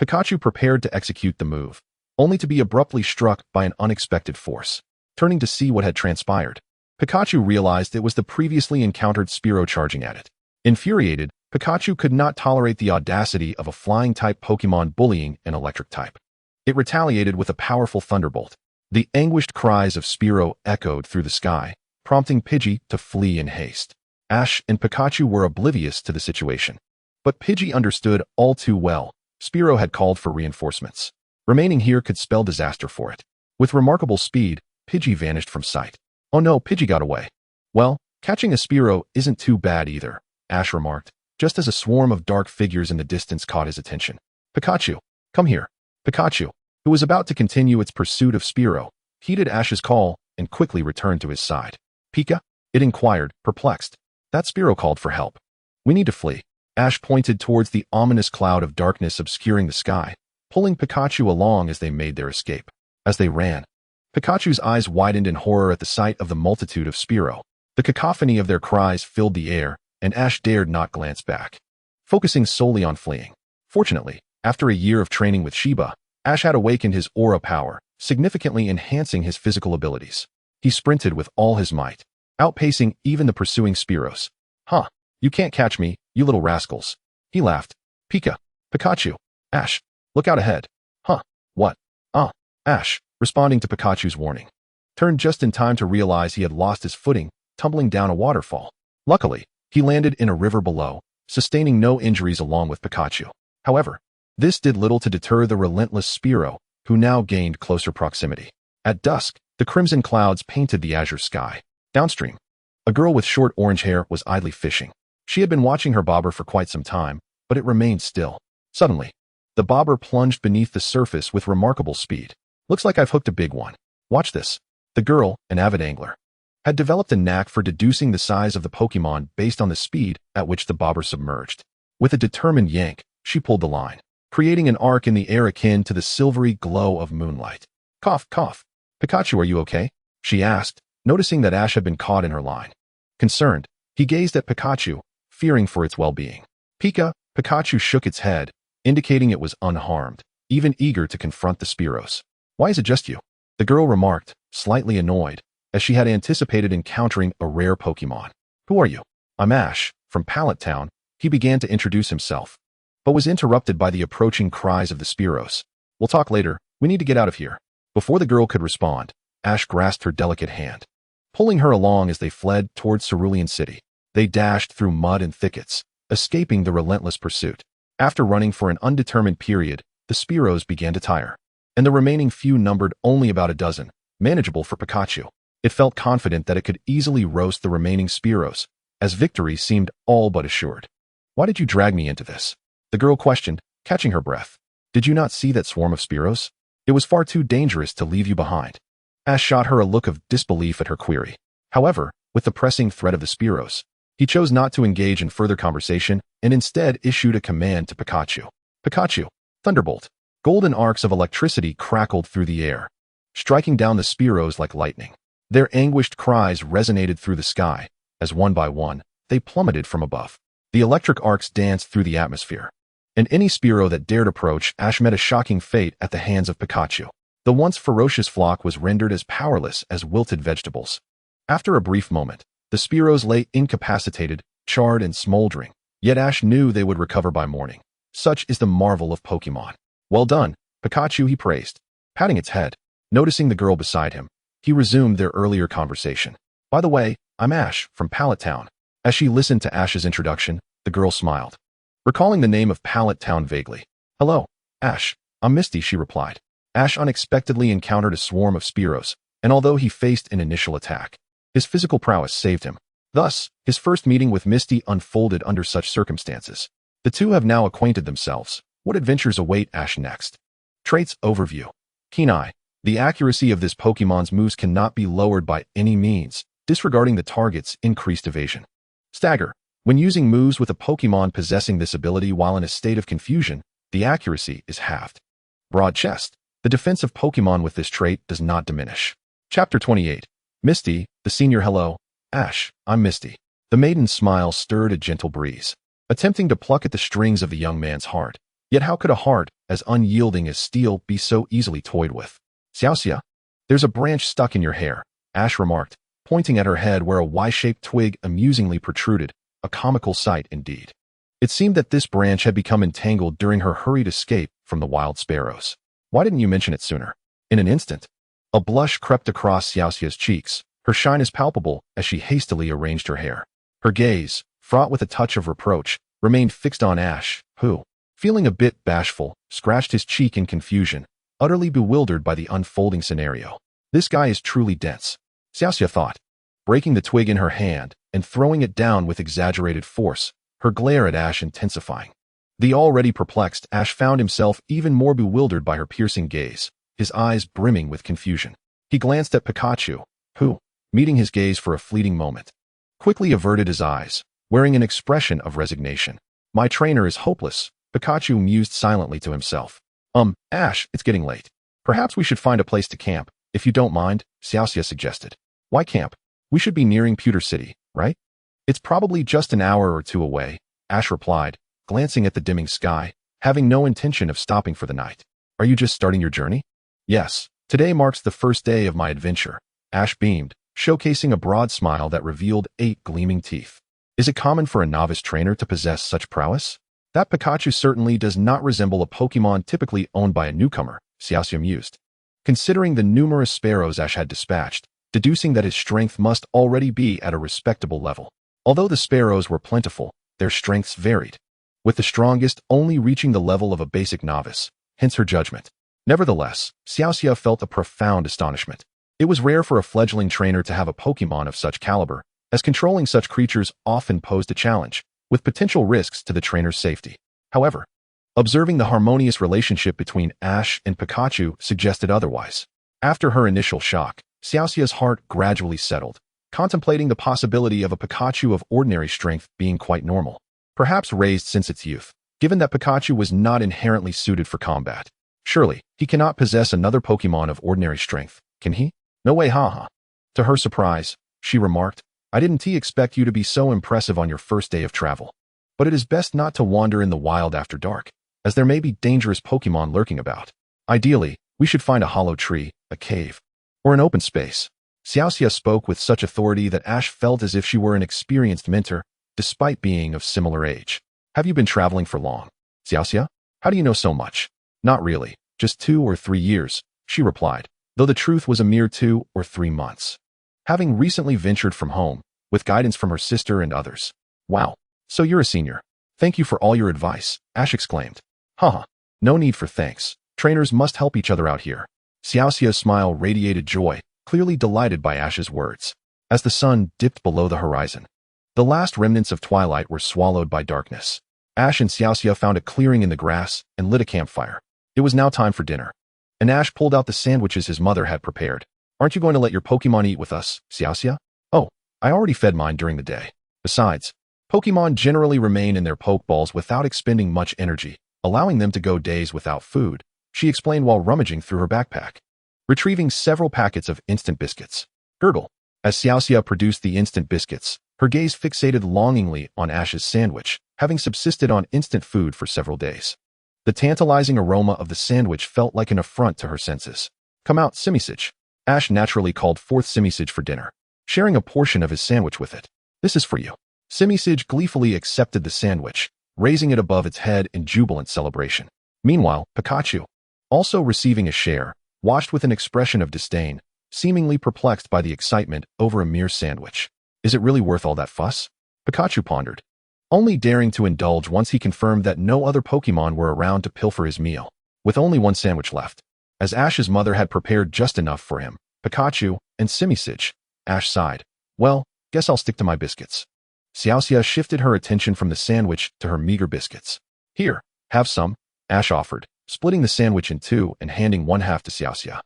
Pikachu prepared to execute the move, only to be abruptly struck by an unexpected force. Turning to see what had transpired, Pikachu realized it was the previously encountered Spearow charging at it. Infuriated, Pikachu could not tolerate the audacity of a flying-type Pokémon bullying an electric type. It retaliated with a powerful thunderbolt. The anguished cries of Spearow echoed through the sky, prompting Pidgey to flee in haste. Ash and Pikachu were oblivious to the situation, but Pidgey understood all too well. Spearow had called for reinforcements. Remaining here could spell disaster for it. With remarkable speed, Pidgey vanished from sight. Oh no, Pidgey got away. Well, catching a Spearow isn't too bad either, Ash remarked, just as a swarm of dark figures in the distance caught his attention. Pikachu, come here. Pikachu, who was about to continue its pursuit of Spearow, heeded Ash's call and quickly returned to his side. Pika? It inquired, perplexed. That Spearow called for help. We need to flee. Ash pointed towards the ominous cloud of darkness obscuring the sky, pulling Pikachu along as they made their escape. As they ran, Pikachu's eyes widened in horror at the sight of the multitude of Spearow. The cacophony of their cries filled the air, and Ash dared not glance back, focusing solely on fleeing. Fortunately, after a year of training with Shiba, Ash had awakened his aura power, significantly enhancing his physical abilities. He sprinted with all his might, outpacing even the pursuing Spearows. Huh, you can't catch me, you little rascals. He laughed. Pika, Pikachu, Ash, look out ahead. Huh, what? Ash, responding to Pikachu's warning, turned just in time to realize he had lost his footing, tumbling down a waterfall. Luckily, he landed in a river below, sustaining no injuries along with Pikachu. However, this did little to deter the relentless Spearow, who now gained closer proximity. At dusk, the crimson clouds painted the azure sky. Downstream, a girl with short orange hair was idly fishing. She had been watching her bobber for quite some time, but it remained still. Suddenly, the bobber plunged beneath the surface with remarkable speed. Looks like I've hooked a big one. Watch this. The girl, an avid angler, had developed a knack for deducing the size of the Pokémon based on the speed at which the bobber submerged. With a determined yank, she pulled the line, creating an arc in the air akin to the silvery glow of moonlight. Cough, cough. Pikachu, are you okay? She asked, noticing that Ash had been caught in her line. Concerned, he gazed at Pikachu, fearing for its well-being. Pikachu shook its head, indicating it was unharmed, even eager to confront the Spearows. Why is it just you? The girl remarked, slightly annoyed, as she had anticipated encountering a rare Pokémon. Who are you? I'm Ash, from Pallet Town. He began to introduce himself, but was interrupted by the approaching cries of the Spearows. We'll talk later, we need to get out of here. Before the girl could respond, Ash grasped her delicate hand, pulling her along as they fled towards Cerulean City. They dashed through mud and thickets, escaping the relentless pursuit. After running for an undetermined period, the Spearows began to tire, and the remaining few numbered only about a dozen, manageable for Pikachu. It felt confident that it could easily roast the remaining Spearows, as victory seemed all but assured. Why did you drag me into this? The girl questioned, catching her breath. Did you not see that swarm of Spearows? It was far too dangerous to leave you behind. Ash shot her a look of disbelief at her query. However, with the pressing threat of the Spearows, he chose not to engage in further conversation and instead issued a command to Pikachu. Pikachu, Thunderbolt. Golden arcs of electricity crackled through the air, striking down the Spearows like lightning. Their anguished cries resonated through the sky, as one by one, they plummeted from above. The electric arcs danced through the atmosphere, and any Spearow that dared approach Ash met a shocking fate at the hands of Pikachu. The once ferocious flock was rendered as powerless as wilted vegetables. After a brief moment, the Spearows lay incapacitated, charred and smoldering, yet Ash knew they would recover by morning. Such is the marvel of Pokémon. Well done, Pikachu, he praised, patting its head. Noticing the girl beside him, he resumed their earlier conversation. By the way, I'm Ash, from Pallet Town. As she listened to Ash's introduction, the girl smiled, recalling the name of Pallet Town vaguely. Hello, Ash, I'm Misty, she replied. Ash unexpectedly encountered a swarm of Spearows, and although he faced an initial attack, his physical prowess saved him. Thus, his first meeting with Misty unfolded under such circumstances. The two have now acquainted themselves. What adventures await Ash next? Traits overview. Keen Eye. The accuracy of this Pokémon's moves cannot be lowered by any means, disregarding the target's increased evasion. Stagger. When using moves with a Pokémon possessing this ability while in a state of confusion, the accuracy is halved. Broad Chest. The defense of Pokémon with this trait does not diminish. Chapter 28. Misty, the senior. Hello, Ash, I'm Misty. The maiden's smile stirred a gentle breeze, attempting to pluck at the strings of the young man's heart. Yet how could a heart as unyielding as steel be so easily toyed with? Xiaoxia, there's a branch stuck in your hair, Ash remarked, pointing at her head where a Y-shaped twig amusingly protruded, a comical sight indeed. It seemed that this branch had become entangled during her hurried escape from the wild sparrows. Why didn't you mention it sooner? In an instant, a blush crept across Xiaoxia's cheeks, her shyness palpable as she hastily arranged her hair. Her gaze, fraught with a touch of reproach, remained fixed on Ash, who, feeling a bit bashful, scratched his cheek in confusion, utterly bewildered by the unfolding scenario. This guy is truly dense, Xiaoxia thought, breaking the twig in her hand and throwing it down with exaggerated force, her glare at Ash intensifying. The already perplexed Ash found himself even more bewildered by her piercing gaze, his eyes brimming with confusion. He glanced at Pikachu, who, meeting his gaze for a fleeting moment, quickly averted his eyes, wearing an expression of resignation. My trainer is hopeless, Pikachu mused silently to himself. Ash, it's getting late. Perhaps we should find a place to camp, if you don't mind, Xiaoxia suggested. Why camp? We should be nearing Pewter City, right? It's probably just an hour or two away, Ash replied, glancing at the dimming sky, having no intention of stopping for the night. Are you just starting your journey? Yes, today marks the first day of my adventure, Ash beamed, showcasing a broad smile that revealed 8 gleaming teeth. Is it common for a novice trainer to possess such prowess? That Pikachu certainly does not resemble a Pokémon typically owned by a newcomer, Xiaoxia mused. Considering the numerous sparrows Ash had dispatched, deducing that his strength must already be at a respectable level. Although the sparrows were plentiful, their strengths varied, with the strongest only reaching the level of a basic novice, hence her judgment. Nevertheless, Xiaoxia felt a profound astonishment. It was rare for a fledgling trainer to have a Pokémon of such caliber, as controlling such creatures often posed a challenge, with potential risks to the trainer's safety. However, observing the harmonious relationship between Ash and Pikachu suggested otherwise. After her initial shock, Xiaoxia's heart gradually settled, contemplating the possibility of a Pikachu of ordinary strength being quite normal, perhaps raised since its youth, given that Pikachu was not inherently suited for combat. Surely, he cannot possess another Pokémon of ordinary strength, can he? No way, haha. To her surprise, she remarked, I didn't expect you to be so impressive on your first day of travel. But it is best not to wander in the wild after dark, as there may be dangerous Pokémon lurking about. Ideally, we should find a hollow tree, a cave, or an open space. Xiaoxia spoke with such authority that Ash felt as if she were an experienced mentor, despite being of similar age. Have you been traveling for long, Xiaoxia? How do you know so much? Not really, just 2 or 3 years, she replied, though the truth was a mere 2 or 3 months. Having recently ventured from home, with guidance from her sister and others. Wow, so you're a senior. Thank you for all your advice, Ash exclaimed. Haha, no need for thanks. Trainers must help each other out here. Xiaoxia's smile radiated joy, clearly delighted by Ash's words. As the sun dipped below the horizon, the last remnants of twilight were swallowed by darkness. Ash and Xiaoxia found a clearing in the grass and lit a campfire. It was now time for dinner, and Ash pulled out the sandwiches his mother had prepared. Aren't you going to let your Pokémon eat with us, Xiaoxia? Oh, I already fed mine during the day. Besides, Pokémon generally remain in their Pokeballs without expending much energy, allowing them to go days without food, she explained while rummaging through her backpack, retrieving several packets of instant biscuits. Gurgle. As Xiaoxia produced the instant biscuits, her gaze fixated longingly on Ash's sandwich, having subsisted on instant food for several days. The tantalizing aroma of the sandwich felt like an affront to her senses. Come out, Simisage. Ash naturally called forth Simisage for dinner, sharing a portion of his sandwich with it. This is for you. Simisage gleefully accepted the sandwich, raising it above its head in jubilant celebration. Meanwhile, Pikachu, also receiving a share, watched with an expression of disdain, seemingly perplexed by the excitement over a mere sandwich. Is it really worth all that fuss? Pikachu pondered, only daring to indulge once he confirmed that no other Pokémon were around to pilfer his meal. With only one sandwich left, as Ash's mother had prepared just enough for him, Pikachu, and Simisage, Ash sighed. Well, guess I'll stick to my biscuits. Xiaoxia shifted her attention from the sandwich to her meager biscuits. Here, have some, Ash offered, splitting the sandwich in two and handing one half to Xiaoxia.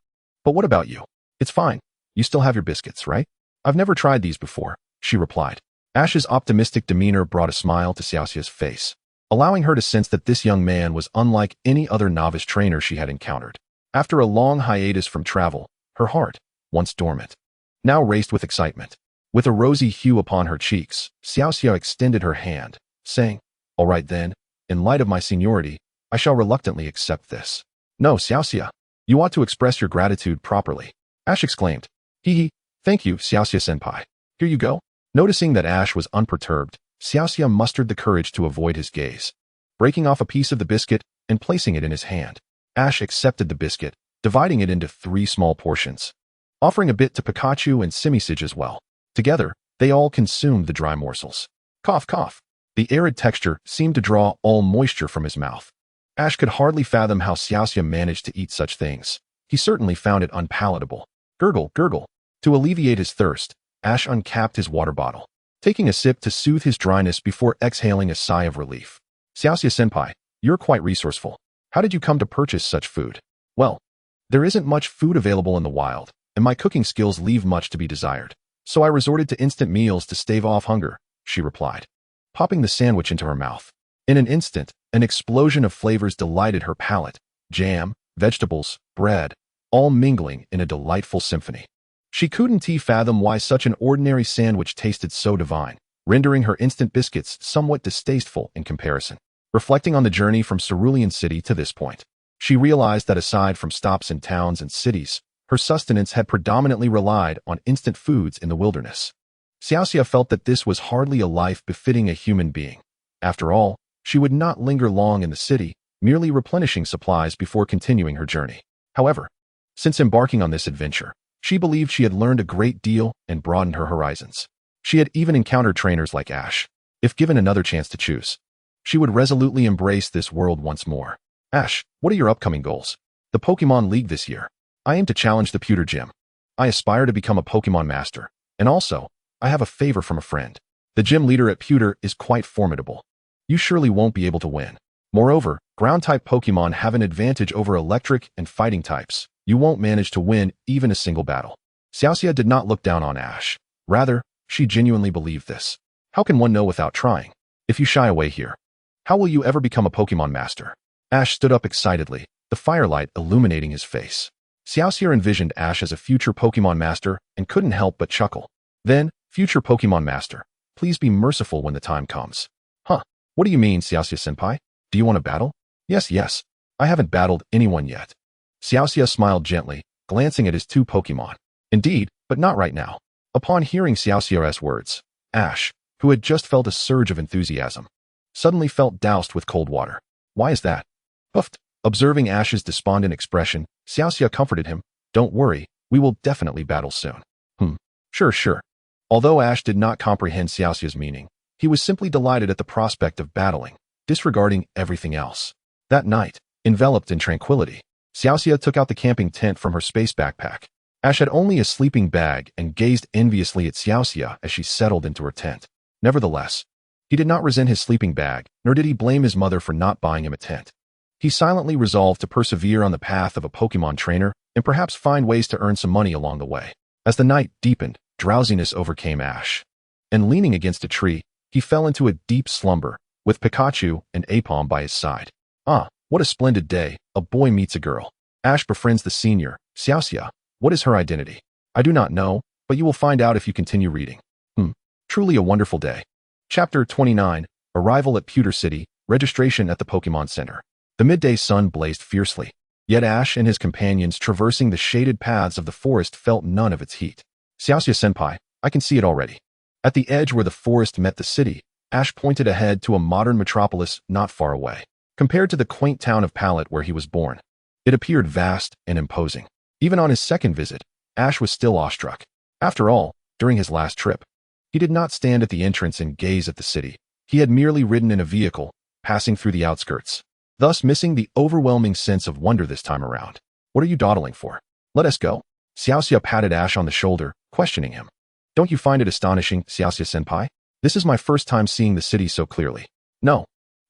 But what about you? It's fine. You still have your biscuits, right? I've never tried these before, she replied. Ash's optimistic demeanor brought a smile to Xiaoxia's face, allowing her to sense that this young man was unlike any other novice trainer she had encountered. After a long hiatus from travel, her heart, once dormant, now raced with excitement. With a rosy hue upon her cheeks, Xiaoxia extended her hand, saying, All right then, in light of my seniority, I shall reluctantly accept this. No, Xiaoxia, you ought to express your gratitude properly. Ash exclaimed. Hee, thank you, Xiaoxia-senpai. Here you go. Noticing that Ash was unperturbed, Xiaoxia mustered the courage to avoid his gaze. Breaking off a piece of the biscuit and placing it in his hand, Ash accepted the biscuit, dividing it into 3 small portions, offering a bit to Pikachu and Simisage as well. Together, they all consumed the dry morsels. Cough, cough. The arid texture seemed to draw all moisture from his mouth. Ash could hardly fathom how Xiaoxia managed to eat such things. He certainly found it unpalatable. Gurgle, gurgle. To alleviate his thirst, Ash uncapped his water bottle, taking a sip to soothe his dryness before exhaling a sigh of relief. Xiaoxia-senpai, you're quite resourceful. How did you come to purchase such food? Well, there isn't much food available in the wild, and my cooking skills leave much to be desired. So I resorted to instant meals to stave off hunger, she replied, popping the sandwich into her mouth. In an instant, an explosion of flavors delighted her palate. Jam, vegetables, bread, all mingling in a delightful symphony. She couldn't fathom why such an ordinary sandwich tasted so divine, rendering her instant biscuits somewhat distasteful in comparison. Reflecting on the journey from Cerulean City to this point, she realized that aside from stops in towns and cities, her sustenance had predominantly relied on instant foods in the wilderness. Xiaoxia felt that this was hardly a life befitting a human being. After all, she would not linger long in the city, merely replenishing supplies before continuing her journey. However, since embarking on this adventure, she believed she had learned a great deal and broadened her horizons. She had even encountered trainers like Ash. If given another chance to choose, she would resolutely embrace this world once more. Ash, what are your upcoming goals? The Pokémon League this year. I aim to challenge the Pewter Gym. I aspire to become a Pokémon Master. And also, I have a favor from a friend. The gym leader at Pewter is quite formidable. You surely won't be able to win. Moreover, ground-type Pokémon have an advantage over electric and fighting types. You won't manage to win even a single battle. Xiaoxia did not look down on Ash. Rather, she genuinely believed this. How can one know without trying? If you shy away here, how will you ever become a Pokémon Master? Ash stood up excitedly, the firelight illuminating his face. Xiaoxia envisioned Ash as a future Pokémon Master and couldn't help but chuckle. Then, future Pokémon Master, please be merciful when the time comes. Huh, what do you mean, Xiaoxia-senpai? Do you want to battle? Yes. I haven't battled anyone yet. Xiaoxia smiled gently, glancing at his 2 Pokémon. Indeed, but not right now. Upon hearing Xiaoxia's words, Ash, who had just felt a surge of enthusiasm, suddenly felt doused with cold water. Why is that? Huffed. Observing Ash's despondent expression, Xiaoxia comforted him. Don't worry, we will definitely battle soon. Sure. Although Ash did not comprehend Xiaoxia's meaning, he was simply delighted at the prospect of battling, disregarding everything else. That night, enveloped in tranquility, Xiaoxia took out the camping tent from her space backpack. Ash had only a sleeping bag and gazed enviously at Xiaoxia as she settled into her tent. Nevertheless, he did not resent his sleeping bag, nor did he blame his mother for not buying him a tent. He silently resolved to persevere on the path of a Pokémon trainer and perhaps find ways to earn some money along the way. As the night deepened, drowsiness overcame Ash, and leaning against a tree, he fell into a deep slumber, with Pikachu and Apom by his side. Ah, what a splendid day, a boy meets a girl. Ash befriends the senior, Xiaoxia. What is her identity? I do not know, but you will find out if you continue reading. Truly a wonderful day. Chapter 29, Arrival at Pewter City, Registration at the Pokémon Center. The midday sun blazed fiercely, Yet Ash and his companions traversing the shaded paths of the forest felt none of its heat. Xiaoxia-senpai, I can see it already. At the edge where the forest met the city, Ash pointed ahead to a modern metropolis not far away. Compared to the quaint town of Pallet where he was born, it appeared vast and imposing. Even on his second visit, Ash was still awestruck. After all, during his last trip, he did not stand at the entrance and gaze at the city. He had merely ridden in a vehicle, passing through the outskirts, thus missing the overwhelming sense of wonder this time around. What are you dawdling for? Let us go. Xiaoxia patted Ash on the shoulder, questioning him. Don't you find it astonishing, Xiaoxia-senpai? This is my first time seeing the city so clearly. No.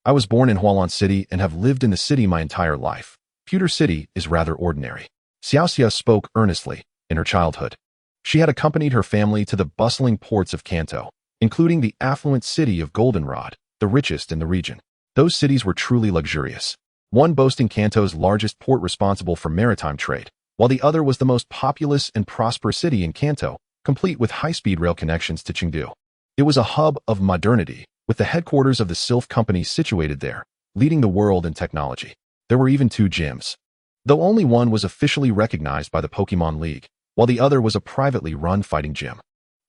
I was born in Hualan City and have lived in the city my entire life. Pewter City is rather ordinary. Xiaoxia spoke earnestly. In her childhood, she had accompanied her family to the bustling ports of Kanto, including the affluent city of Goldenrod, the richest in the region. Those cities were truly luxurious, one boasting Kanto's largest port responsible for maritime trade, while the other was the most populous and prosperous city in Kanto, complete with high-speed rail connections to Chengdu. It was a hub of modernity, with the headquarters of the Sylph Company situated there, leading the world in technology. There were even 2 gyms, though only one was officially recognized by the Pokémon League, while the other was a privately run fighting gym.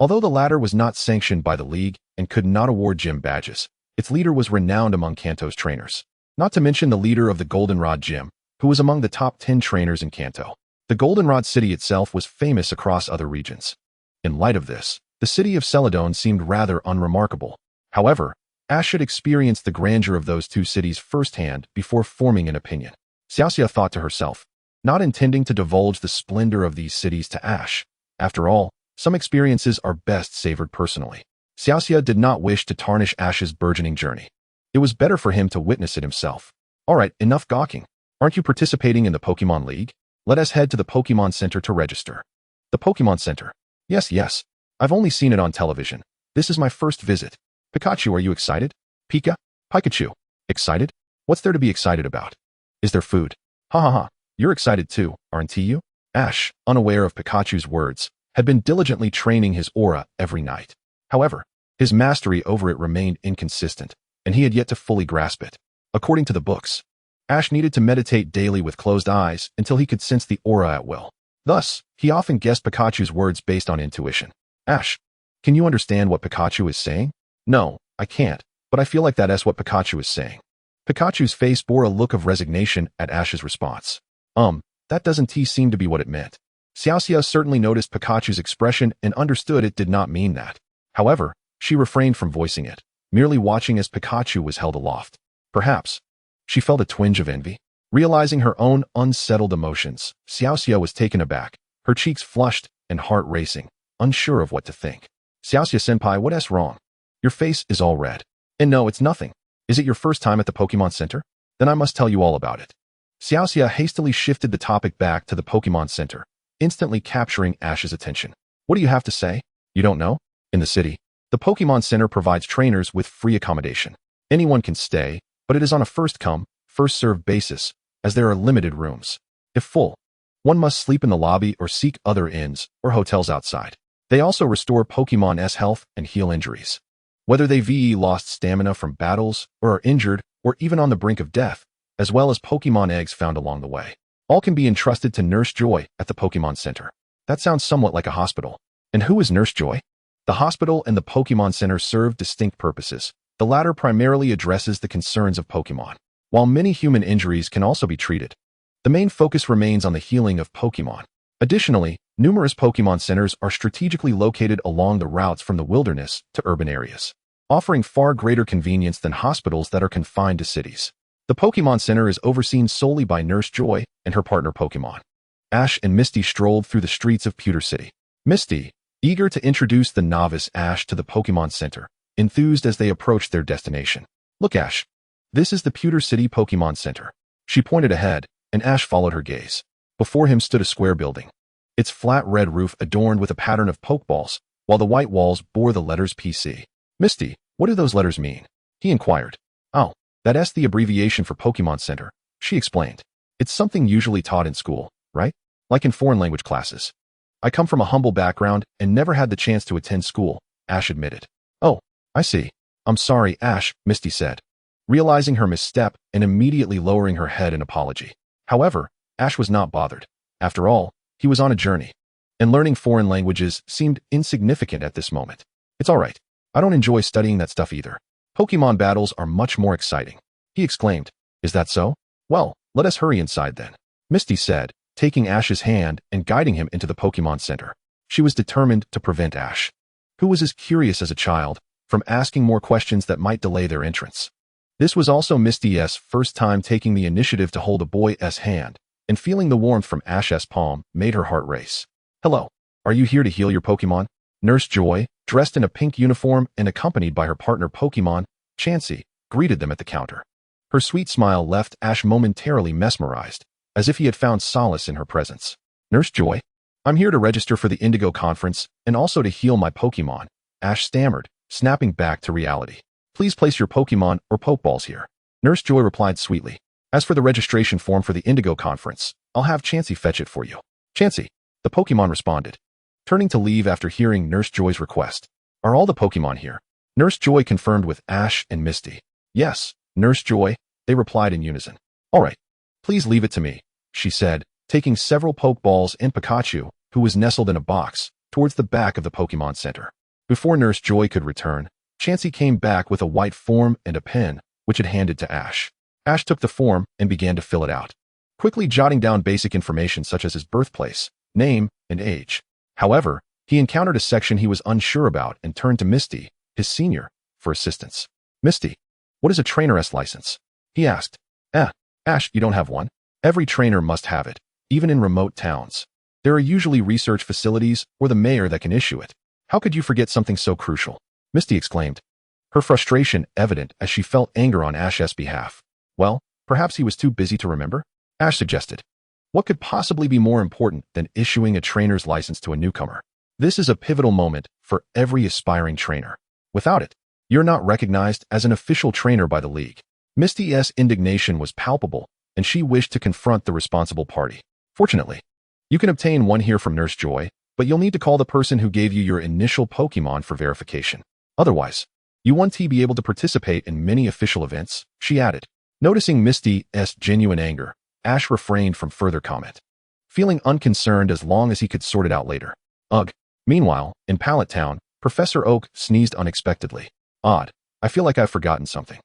Although the latter was not sanctioned by the league and could not award gym badges, its leader was renowned among Kanto's trainers. Not to mention the leader of the Goldenrod Gym, who was among the top 10 trainers in Kanto. The Goldenrod city itself was famous across other regions. In light of this, the city of Celadon seemed rather unremarkable. However, Ash should experience the grandeur of those 2 cities firsthand before forming an opinion. Xiaoxia thought to herself, not intending to divulge the splendor of these cities to Ash. After all, some experiences are best savored personally. Xiaoxia did not wish to tarnish Ash's burgeoning journey. It was better for him to witness it himself. Alright, enough gawking. Aren't you participating in the Pokémon League? Let us head to the Pokémon Center to register. The Pokémon Center. Yes. I've only seen it on television. This is my first visit. Pikachu, are you excited? Pikachu. Excited? What's there to be excited about? Is there food? Ha ha ha. You're excited too, aren't you? Ash, unaware of Pikachu's words, had been diligently training his aura every night. However, his mastery over it remained inconsistent, and he had yet to fully grasp it. According to the books, Ash needed to meditate daily with closed eyes until he could sense the aura at will. Thus, he often guessed Pikachu's words based on intuition. Ash, can you understand what Pikachu is saying? No, I can't, but I feel like that's what Pikachu is saying. Pikachu's face bore a look of resignation at Ash's response. That doesn't seem to be what it meant. Xiaoxia certainly noticed Pikachu's expression and understood it did not mean that. However, she refrained from voicing it, merely watching as Pikachu was held aloft. Perhaps she felt a twinge of envy. Realizing her own unsettled emotions, Xiaoxia was taken aback, her cheeks flushed and heart racing, unsure of what to think. Xiaoxia-senpai, what's wrong? Your face is all red. And no, it's nothing. Is it your first time at the Pokémon Center? Then I must tell you all about it. Xiaoxia hastily shifted the topic back to the Pokémon Center, instantly capturing Ash's attention. What do you have to say? You don't know? In the city, the Pokémon Center provides trainers with free accommodation. Anyone can stay, but it is on a first-come, first-served basis, as there are limited rooms. If full, one must sleep in the lobby or seek other inns or hotels outside. They also restore Pokémon's health and heal injuries. Whether they lost stamina from battles or are injured or even on the brink of death, as well as Pokémon eggs found along the way. All can be entrusted to Nurse Joy at the Pokémon Center. That sounds somewhat like a hospital. And who is Nurse Joy? The hospital and the Pokémon Center serve distinct purposes. The latter primarily addresses the concerns of Pokémon, while many human injuries can also be treated. The main focus remains on the healing of Pokémon. Additionally, numerous Pokémon centers are strategically located along the routes from the wilderness to urban areas, offering far greater convenience than hospitals that are confined to cities. The Pokémon Center is overseen solely by Nurse Joy and her partner Pokémon. Ash and Misty strolled through the streets of Pewter City. Misty, eager to introduce the novice Ash to the Pokémon Center, enthused as they approached their destination. Look, Ash. This is the Pewter City Pokémon Center. She pointed ahead, and Ash followed her gaze. Before him stood a square building, its flat red roof adorned with a pattern of Pokeballs, while the white walls bore the letters PC. Misty, what do those letters mean? He inquired. Oh, that's the abbreviation for Pokémon Center, she explained. It's something usually taught in school, right? Like in foreign language classes. I come from a humble background and never had the chance to attend school, Ash admitted. Oh, I see. I'm sorry, Ash, Misty said, realizing her misstep and immediately lowering her head in apology. However, Ash was not bothered. After all, he was on a journey, and learning foreign languages seemed insignificant at this moment. It's all right. I don't enjoy studying that stuff either. Pokemon battles are much more exciting, he exclaimed. Is that so? Well, let us hurry inside then, Misty said, taking Ash's hand and guiding him into the Pokemon Center. She was determined to prevent Ash, who was as curious as a child, from asking more questions that might delay their entrance. This was also Misty's first time taking the initiative to hold a boy's hand, and feeling the warmth from Ash's palm made her heart race. Hello, are you here to heal your Pokemon? Nurse Joy, dressed in a pink uniform and accompanied by her partner Pokemon, Chansey, greeted them at the counter. Her sweet smile left Ash momentarily mesmerized, as if he had found solace in her presence. Nurse Joy, I'm here to register for the Indigo Conference and also to heal my Pokemon, Ash stammered, snapping back to reality. Please place your Pokemon or Pokeballs here. Nurse Joy replied sweetly. As for the registration form for the Indigo Conference, I'll have Chansey fetch it for you. Chansey, the Pokemon responded, turning to leave after hearing Nurse Joy's request. Are all the Pokemon here? Nurse Joy confirmed with Ash and Misty. Yes, Nurse Joy, they replied in unison. All right, please leave it to me, she said, taking several Pokeballs and Pikachu, who was nestled in a box, towards the back of the Pokemon Center. Before Nurse Joy could return, Chansey came back with a white form and a pen, which had handed to Ash. Ash took the form and began to fill it out, quickly jotting down basic information such as his birthplace, name, and age. However, he encountered a section he was unsure about and turned to Misty, his senior, for assistance. Misty, what is a trainer's license? He asked. Ash, you don't have one? Every trainer must have it, even in remote towns. There are usually research facilities or the mayor that can issue it. How could you forget something so crucial? Misty exclaimed, her frustration evident as she felt anger on Ash's behalf. Well, perhaps he was too busy to remember? Ash suggested. What could possibly be more important than issuing a trainer's license to a newcomer? This is a pivotal moment for every aspiring trainer. Without it, you're not recognized as an official trainer by the league. Misty's indignation was palpable, and she wished to confront the responsible party. Fortunately, you can obtain one here from Nurse Joy, but you'll need to call the person who gave you your initial Pokemon for verification. Otherwise, you won't be able to participate in many official events, she added. Noticing Misty's genuine anger, Ash refrained from further comment, feeling unconcerned as long as he could sort it out later. Ugh. Meanwhile, in Pallet Town, Professor Oak sneezed unexpectedly. Odd. I feel like I've forgotten something.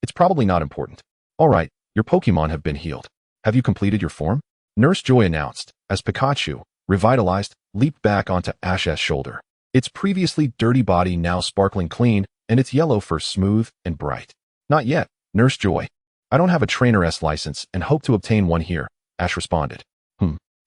It's probably not important. All right, your Pokemon have been healed. Have you completed your form? Nurse Joy announced, as Pikachu, revitalized, leaped back onto Ash's shoulder. Its previously dirty body now sparkling clean, and its yellow fur smooth and bright. Not yet, Nurse Joy. I don't have a trainer's license and hope to obtain one here, Ash responded.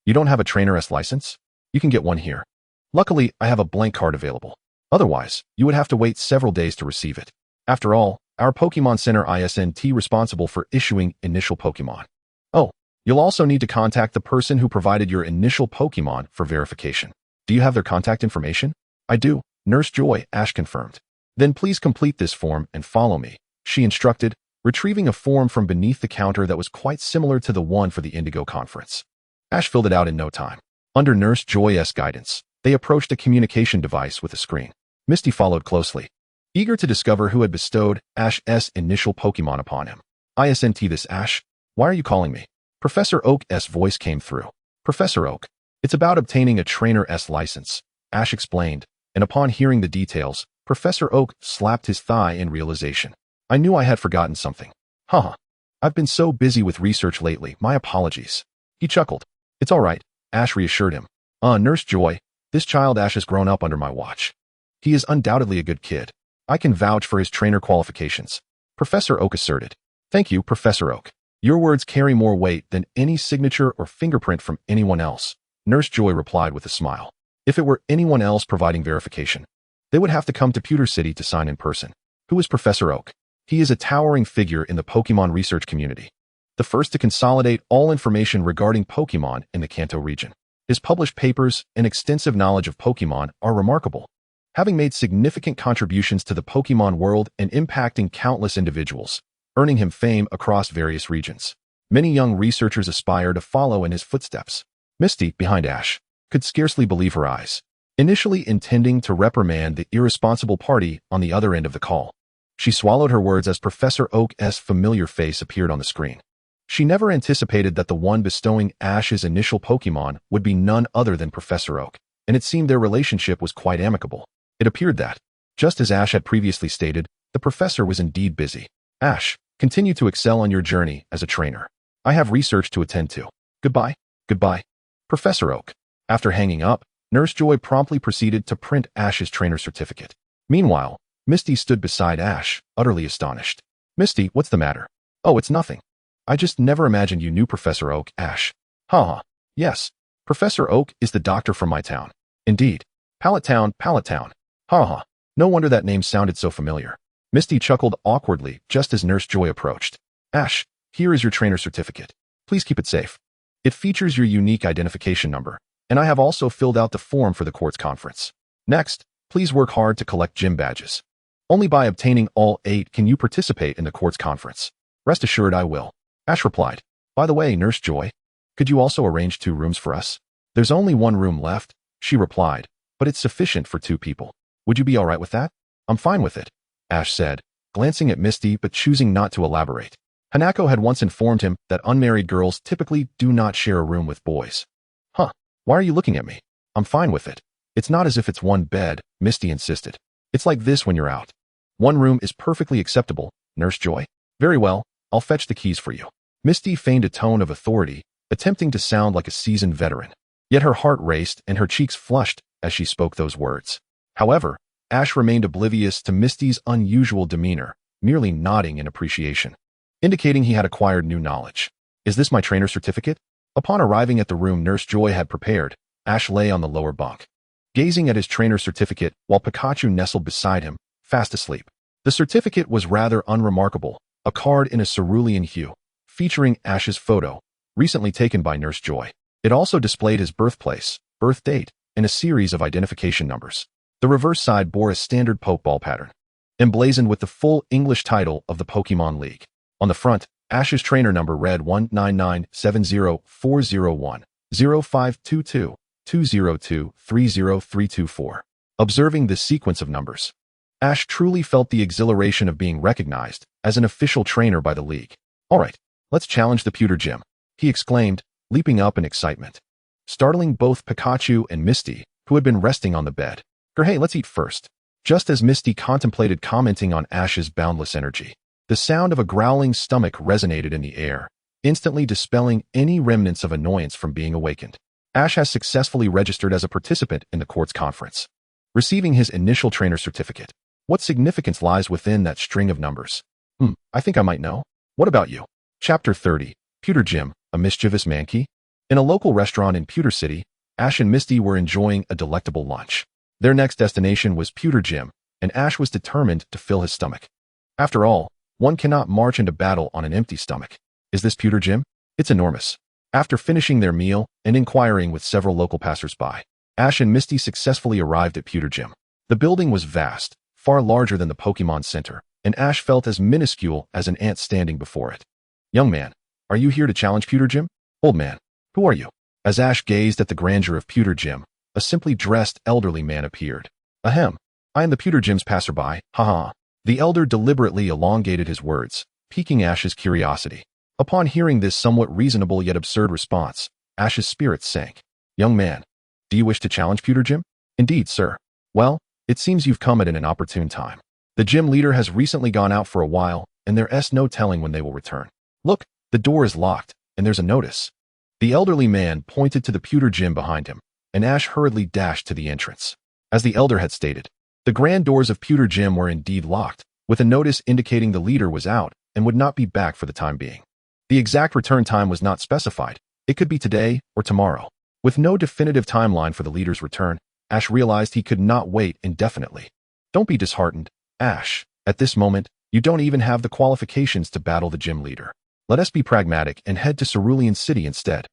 You don't have a trainer's license? You can get one here. Luckily, I have a blank card available. Otherwise, you would have to wait several days to receive it. After all, our Pokemon Center isn't responsible for issuing initial Pokemon. Oh, you'll also need to contact the person who provided your initial Pokemon for verification. Do you have their contact information? I do, Nurse Joy, Ash confirmed. Then please complete this form and follow me, she instructed, retrieving a form from beneath the counter that was quite similar to the one for the Indigo Conference. Ash filled it out in no time. Under Nurse Joy's guidance, they approached a communication device with a screen. Misty followed closely, eager to discover who had bestowed Ash's initial Pokemon upon him. Isn't this Ash? Why are you calling me? Professor Oak's voice came through. Professor Oak, it's about obtaining a trainer's license, Ash explained, and upon hearing the details, Professor Oak slapped his thigh in realization. I knew I had forgotten something. I've been so busy with research lately, my apologies. He chuckled. It's all right, Ash reassured him. Nurse Joy, this child Ash has grown up under my watch. He is undoubtedly a good kid. I can vouch for his trainer qualifications, Professor Oak asserted. Thank you, Professor Oak. Your words carry more weight than any signature or fingerprint from anyone else, Nurse Joy replied with a smile. If it were anyone else providing verification, they would have to come to Pewter City to sign in person. Who is Professor Oak? He is a towering figure in the Pokemon research community, the first to consolidate all information regarding Pokemon in the Kanto region. His published papers and extensive knowledge of Pokemon are remarkable, having made significant contributions to the Pokemon world and impacting countless individuals, earning him fame across various regions. Many young researchers aspire to follow in his footsteps. Misty, behind Ash, could scarcely believe her eyes, initially intending to reprimand the irresponsible party on the other end of the call. She swallowed her words as Professor Oak's familiar face appeared on the screen. She never anticipated that the one bestowing Ash's initial Pokémon would be none other than Professor Oak, and it seemed their relationship was quite amicable. It appeared that, just as Ash had previously stated, the professor was indeed busy. Ash, continue to excel on your journey as a trainer. I have research to attend to. Goodbye. Goodbye. Professor Oak. After hanging up, Nurse Joy promptly proceeded to print Ash's trainer certificate. Meanwhile, Misty stood beside Ash, utterly astonished. Misty, what's the matter? Oh, it's nothing. I just never imagined you knew Professor Oak, Ash. Haha. Yes. Professor Oak is the doctor from my town. Indeed. Pallet Town, Pallet Town. Haha. No wonder that name sounded so familiar. Misty chuckled awkwardly just as Nurse Joy approached. Ash, here is your trainer certificate. Please keep it safe. It features your unique identification number, and I have also filled out the form for the court's conference. Next, please work hard to collect gym badges. Only by obtaining all 8 can you participate in the court's conference. Rest assured I will. Ash replied. By the way, Nurse Joy, could you also arrange 2 rooms for us? There's only 1 room left, she replied, but it's sufficient for 2 people. Would you be all right with that? I'm fine with it, Ash said, glancing at Misty but choosing not to elaborate. Hanako had once informed him that unmarried girls typically do not share a room with boys. Huh, why are you looking at me? I'm fine with it. It's not as if it's 1 bed, Misty insisted. It's like this when you're out. 1 room is perfectly acceptable, Nurse Joy. Very well, I'll fetch the keys for you. Misty feigned a tone of authority, attempting to sound like a seasoned veteran. Yet her heart raced and her cheeks flushed as she spoke those words. However, Ash remained oblivious to Misty's unusual demeanor, merely nodding in appreciation, indicating he had acquired new knowledge. Is this my trainer certificate? Upon arriving at the room Nurse Joy had prepared, Ash lay on the lower bunk, gazing at his trainer certificate while Pikachu nestled beside him, fast asleep. The certificate was rather unremarkable, a card in a cerulean hue, featuring Ash's photo, recently taken by Nurse Joy. It also displayed his birthplace, birth date, and a series of identification numbers. The reverse side bore a standard Pokeball pattern, emblazoned with the full English title of the Pokemon League. On the front, Ash's trainer number read 1997040152220230324. Observing this sequence of numbers, Ash truly felt the exhilaration of being recognized as an official trainer by the league. All right, let's challenge the pewter gym, he exclaimed, leaping up in excitement, startling both Pikachu and Misty, who had been resting on the bed. Hey, let's eat first. Just as Misty contemplated commenting on Ash's boundless energy, the sound of a growling stomach resonated in the air, instantly dispelling any remnants of annoyance from being awakened. Ash has successfully registered as a participant in the court's conference, receiving his initial trainer certificate. What significance lies within that string of numbers? I think I might know. What about you? Chapter 30, Pewter Gym, a mischievous mankey? In a local restaurant in Pewter City, Ash and Misty were enjoying a delectable lunch. Their next destination was Pewter Gym, and Ash was determined to fill his stomach. After all, one cannot march into battle on an empty stomach. Is this Pewter Gym? It's enormous. After finishing their meal and inquiring with several local passers-by, Ash and Misty successfully arrived at Pewter Gym. The building was vast, far larger than the Pokemon Center, and Ash felt as minuscule as an ant standing before it. Young man, are you here to challenge Pewter Gym? Old man, who are you? As Ash gazed at the grandeur of Pewter Gym, a simply dressed elderly man appeared. Ahem, I am the Pewter Gym's passerby, haha. The elder deliberately elongated his words, piquing Ash's curiosity. Upon hearing this somewhat reasonable yet absurd response, Ash's spirits sank. Young man, do you wish to challenge Pewter Gym? Indeed, sir. Well, it seems you've come at an opportune time. The gym leader has recently gone out for a while, and there's no telling when they will return. Look, the door is locked, and there's a notice. The elderly man pointed to the Pewter Gym behind him, and Ash hurriedly dashed to the entrance. As the elder had stated, the grand doors of Pewter Gym were indeed locked, with a notice indicating the leader was out and would not be back for the time being. The exact return time was not specified. It could be today or tomorrow. With no definitive timeline for the leader's return, Ash realized he could not wait indefinitely. Don't be disheartened, Ash. At this moment, you don't even have the qualifications to battle the gym leader. Let us be pragmatic and head to Cerulean City instead.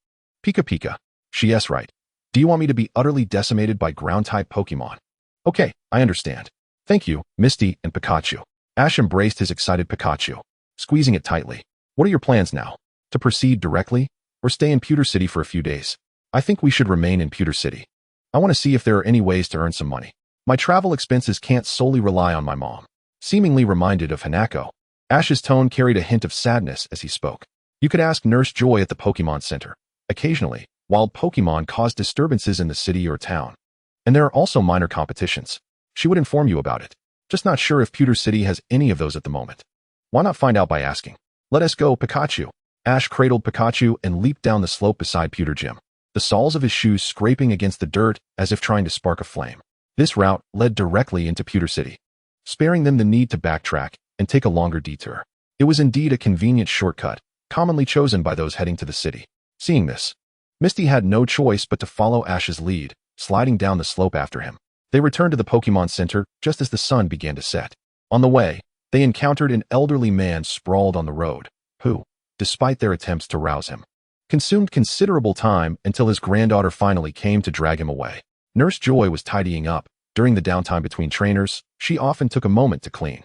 Pika Pika. Yes, right. Do you want me to be utterly decimated by ground-type Pokemon? Okay, I understand. Thank you, Misty and Pikachu. Ash embraced his excited Pikachu, squeezing it tightly. What are your plans now? To proceed directly, or stay in Pewter City for a few days? I think we should remain in Pewter City. I want to see if there are any ways to earn some money. My travel expenses can't solely rely on my mom. Seemingly reminded of Hanako, Ash's tone carried a hint of sadness as he spoke. You could ask Nurse Joy at the Pokémon Center. Occasionally, wild Pokémon cause disturbances in the city or town. And there are also minor competitions. She would inform you about it. Just not sure if Pewter City has any of those at the moment. Why not find out by asking? Let us go, Pikachu. Ash cradled Pikachu and leaped down the slope beside Pewter Gym, the soles of his shoes scraping against the dirt as if trying to spark a flame. This route led directly into Pewter City, sparing them the need to backtrack and take a longer detour. It was indeed a convenient shortcut, commonly chosen by those heading to the city. Seeing this, Misty had no choice but to follow Ash's lead, sliding down the slope after him. They returned to the Pokémon Center just as the sun began to set. On the way, they encountered an elderly man sprawled on the road, who, despite their attempts to rouse him, consumed considerable time until his granddaughter finally came to drag him away. Nurse Joy was tidying up. During the downtime between trainers, she often took a moment to clean.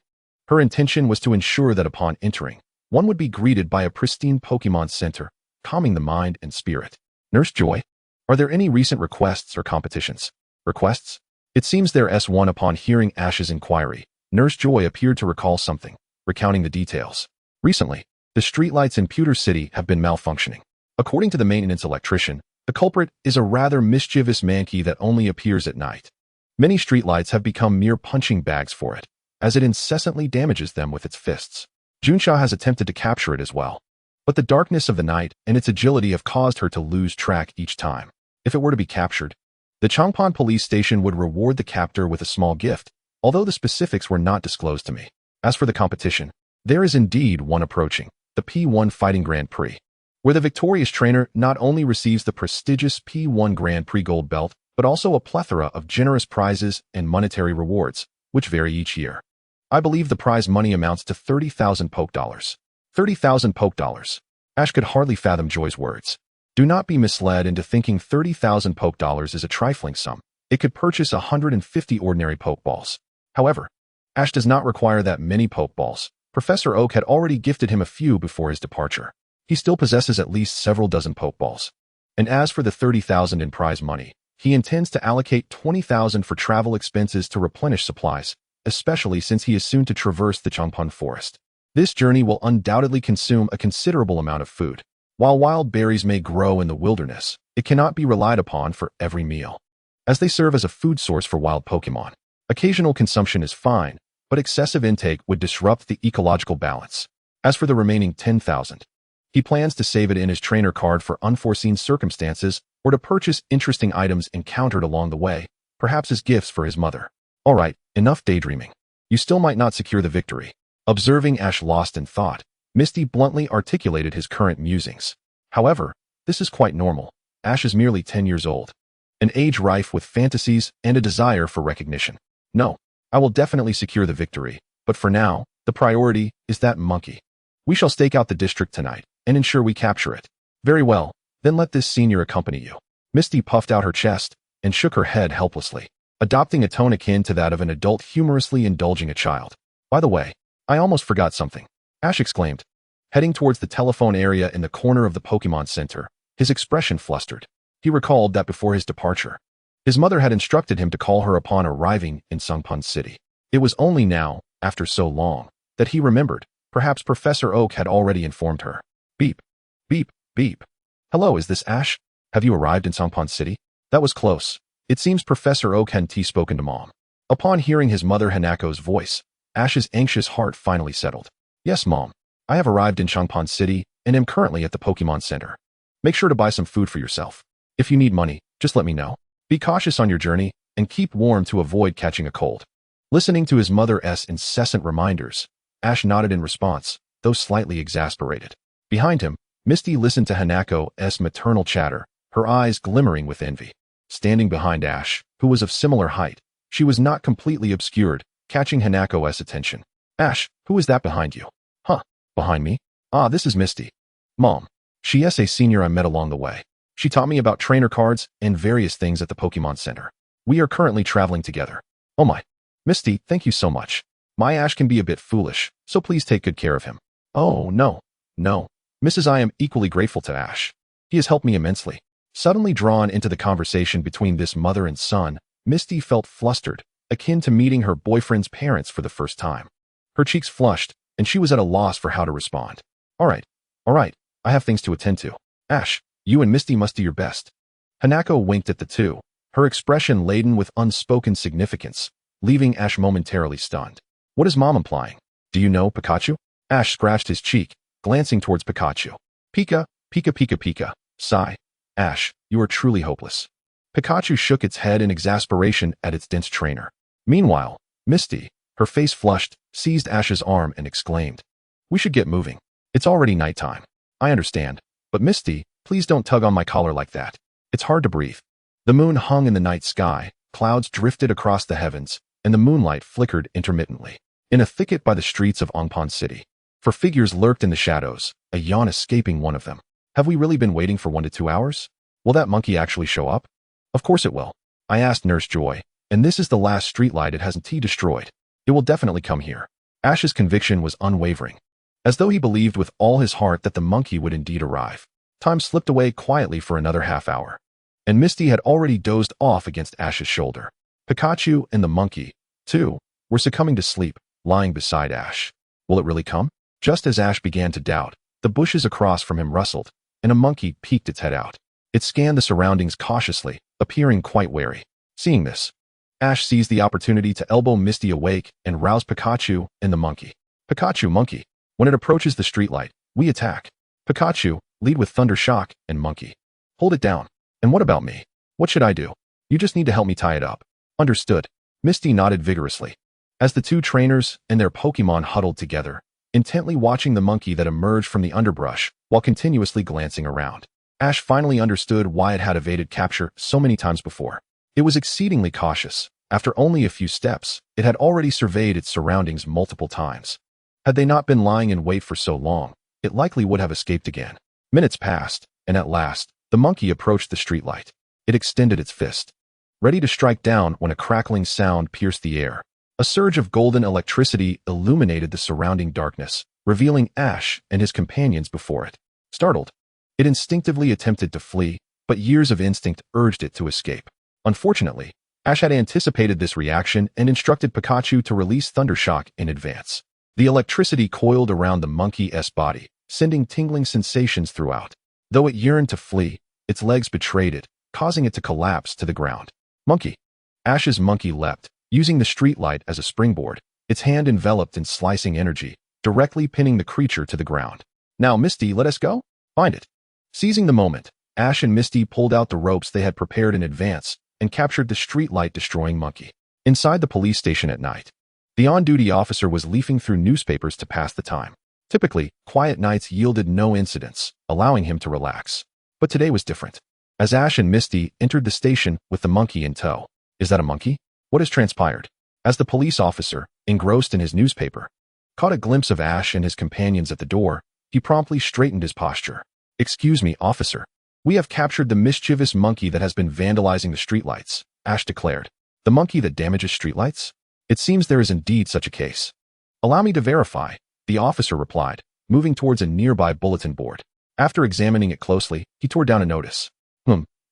Her intention was to ensure that upon entering, one would be greeted by a pristine Pokémon Center, calming the mind and spirit. Nurse Joy, are there any recent requests or competitions? Requests? It seems there is one. Upon hearing Ash's inquiry, Nurse Joy appeared to recall something, recounting the details. Recently, the streetlights in Pewter City have been malfunctioning. According to the maintenance electrician, the culprit is a rather mischievous monkey that only appears at night. Many streetlights have become mere punching bags for it, as it incessantly damages them with its fists. Junsha has attempted to capture it as well, but the darkness of the night and its agility have caused her to lose track each time. If it were to be captured, the Changpan police station would reward the captor with a small gift, although the specifics were not disclosed to me. As for the competition, there is indeed one approaching, the P1 Fighting Grand Prix, where the victorious trainer not only receives the prestigious P1 Grand Prix gold belt, but also a plethora of generous prizes and monetary rewards, which vary each year. I believe the prize money amounts to 30,000 Poke Dollars. 30,000 Poke Dollars. Ash could hardly fathom Joy's words. Do not be misled into thinking 30,000 Poke Dollars is a trifling sum. It could purchase 150 ordinary Pokeballs. However, Ash does not require that many Pokeballs. Professor Oak had already gifted him a few before his departure. He still possesses at least several dozen Pokeballs. And as for the 30,000 in prize money, he intends to allocate 20,000 for travel expenses to replenish supplies, especially since he is soon to traverse the Changpan Forest. This journey will undoubtedly consume a considerable amount of food. While wild berries may grow in the wilderness, it cannot be relied upon for every meal, as they serve as a food source for wild Pokémon. Occasional consumption is fine, but excessive intake would disrupt the ecological balance. As for the remaining 10,000, he plans to save it in his trainer card for unforeseen circumstances or to purchase interesting items encountered along the way, perhaps as gifts for his mother. All right, enough daydreaming. You still might not secure the victory. Observing Ash lost in thought, Misty bluntly articulated his current musings. However, this is quite normal. Ash is merely 10 years old, an age rife with fantasies and a desire for recognition. No, I will definitely secure the victory, but for now, the priority is that monkey. We shall stake out the district tonight and ensure we capture it. Very well, then let this senior accompany you. Misty puffed out her chest and shook her head helplessly, adopting a tone akin to that of an adult humorously indulging a child. By the way, I almost forgot something, Ash exclaimed, heading towards the telephone area in the corner of the Pokémon Center, his expression flustered. He recalled that before his departure, his mother had instructed him to call her upon arriving in Changpan City. It was only now, after so long, that he remembered. Perhaps Professor Oak had already informed her. Beep, beep, beep. Hello, is this Ash? Have you arrived in Changpan City? That was close. It seems Professor Oak hadn't spoken to Mom. Upon hearing his mother Hanako's voice, Ash's anxious heart finally settled. Yes, Mom. I have arrived in Changpan City and am currently at the Pokémon Center. Make sure to buy some food for yourself. If you need money, just let me know. Be cautious on your journey and keep warm to avoid catching a cold. Listening to his mother's incessant reminders, Ash nodded in response, though slightly exasperated. Behind him, Misty listened to Hanako's maternal chatter, her eyes glimmering with envy. Standing behind Ash, who was of similar height, she was not completely obscured, catching Hanako's attention. Ash, who is that behind you? Huh, behind me? Ah, this is Misty. Mom, she is a senior I met along the way. She taught me about trainer cards and various things at the Pokémon Center. We are currently traveling together. Oh my. Misty, thank you so much. My Ash can be a bit foolish, so please take good care of him. Oh, no. No. Mrs. I am equally grateful to Ash. He has helped me immensely. Suddenly drawn into the conversation between this mother and son, Misty felt flustered, akin to meeting her boyfriend's parents for the first time. Her cheeks flushed, and she was at a loss for how to respond. All right, I have things to attend to. Ash, you and Misty must do your best. Hanako winked at the two, her expression laden with unspoken significance, leaving Ash momentarily stunned. What is Mom implying? Do you know Pikachu? Ash scratched his cheek, glancing towards Pikachu. Pika, Pika Pika Pika. Sigh. Ash, you are truly hopeless. Pikachu shook its head in exasperation at its dense trainer. Meanwhile, Misty, her face flushed, seized Ash's arm and exclaimed, "We should get moving. It's already nighttime. I understand, but Misty, please don't tug on my collar like that. It's hard to breathe." The moon hung in the night sky, clouds drifted across the heavens, and the moonlight flickered intermittently. In a thicket by the streets of Ongpon City, for figures lurked in the shadows, a yawn escaping one of them. Have we really been waiting for 1 to 2 hours? Will that monkey actually show up? Of course it will. I asked Nurse Joy, and this is the last streetlight it hasn't destroyed. It will definitely come here. Ash's conviction was unwavering, as though he believed with all his heart that the monkey would indeed arrive. Time slipped away quietly for another half hour, and Misty had already dozed off against Ash's shoulder. Pikachu and the monkey, too, were succumbing to sleep, lying beside Ash. Will it really come? Just as Ash began to doubt, the bushes across from him rustled, and a monkey peeked its head out. It scanned the surroundings cautiously, appearing quite wary. Seeing this, Ash seized the opportunity to elbow Misty awake and rouse Pikachu and the monkey. Pikachu, monkey. When it approaches the streetlight, we attack. Pikachu, lead with Thunder Shock, and monkey. Hold it down. And what about me? What should I do? You just need to help me tie it up. Understood. Misty nodded vigorously. As the two trainers and their Pokémon huddled together, intently watching the monkey that emerged from the underbrush while continuously glancing around, Ash finally understood why it had evaded capture so many times before. It was exceedingly cautious. After only a few steps, it had already surveyed its surroundings multiple times. Had they not been lying in wait for so long, it likely would have escaped again. Minutes passed, and at last, the monkey approached the streetlight. It extended its fist, ready to strike down when a crackling sound pierced the air. A surge of golden electricity illuminated the surrounding darkness, revealing Ash and his companions before it. Startled, it instinctively attempted to flee, but years of instinct urged it to escape. Unfortunately, Ash had anticipated this reaction and instructed Pikachu to release Thundershock in advance. The electricity coiled around the monkey's body, sending tingling sensations throughout. Though it yearned to flee, its legs betrayed it, causing it to collapse to the ground. Monkey. Ash's monkey leapt, using the streetlight as a springboard, its hand enveloped in slicing energy, directly pinning the creature to the ground. Now, Misty, let us go? Find it. Seizing the moment, Ash and Misty pulled out the ropes they had prepared in advance and captured the streetlight-destroying monkey. Inside the police station at night, the on-duty officer was leafing through newspapers to pass the time. Typically, quiet nights yielded no incidents, allowing him to relax. But today was different. As Ash and Misty entered the station with the monkey in tow. Is that a monkey? What has transpired? As the police officer, engrossed in his newspaper, caught a glimpse of Ash and his companions at the door, he promptly straightened his posture. "Excuse me, officer. We have captured the mischievous monkey that has been vandalizing the streetlights," Ash declared. "The monkey that damages streetlights? It seems there is indeed such a case." "Allow me to verify," the officer replied, moving towards a nearby bulletin board. After examining it closely, he tore down a notice.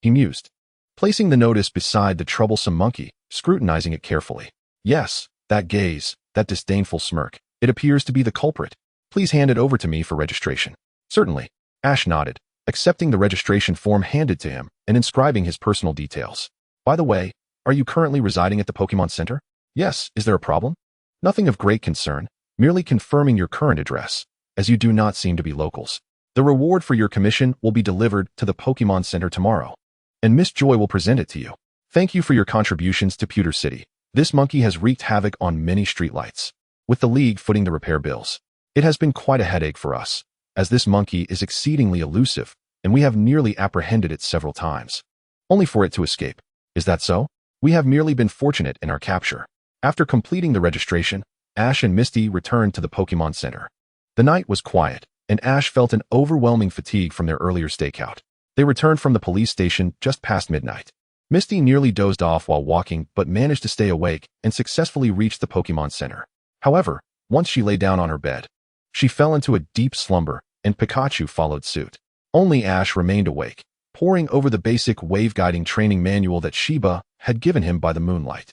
He mused, placing the notice beside the troublesome monkey, scrutinizing it carefully. "Yes, that gaze, that disdainful smirk. It appears to be the culprit. Please hand it over to me for registration." "Certainly." Ash nodded, accepting the registration form handed to him and inscribing his personal details. "By the way, are you currently residing at the Pokémon Center?" "Yes, is there a problem?" "Nothing of great concern, merely confirming your current address, as you do not seem to be locals. The reward for your commission will be delivered to the Pokémon Center tomorrow, and Miss Joy will present it to you. Thank you for your contributions to Pewter City. This monkey has wreaked havoc on many streetlights, with the League footing the repair bills. It has been quite a headache for us, as this monkey is exceedingly elusive, and we have nearly apprehended it several times, only for it to escape. Is that so? We have merely been fortunate in our capture." After completing the registration, Ash and Misty returned to the Pokémon Center. The night was quiet, and Ash felt an overwhelming fatigue from their earlier stakeout. They returned from the police station just past midnight. Misty nearly dozed off while walking but managed to stay awake and successfully reached the Pokémon Center. However, once she lay down on her bed, she fell into a deep slumber, and Pikachu followed suit. Only Ash remained awake, poring over the basic wave-guiding training manual that Shiba had given him by the moonlight.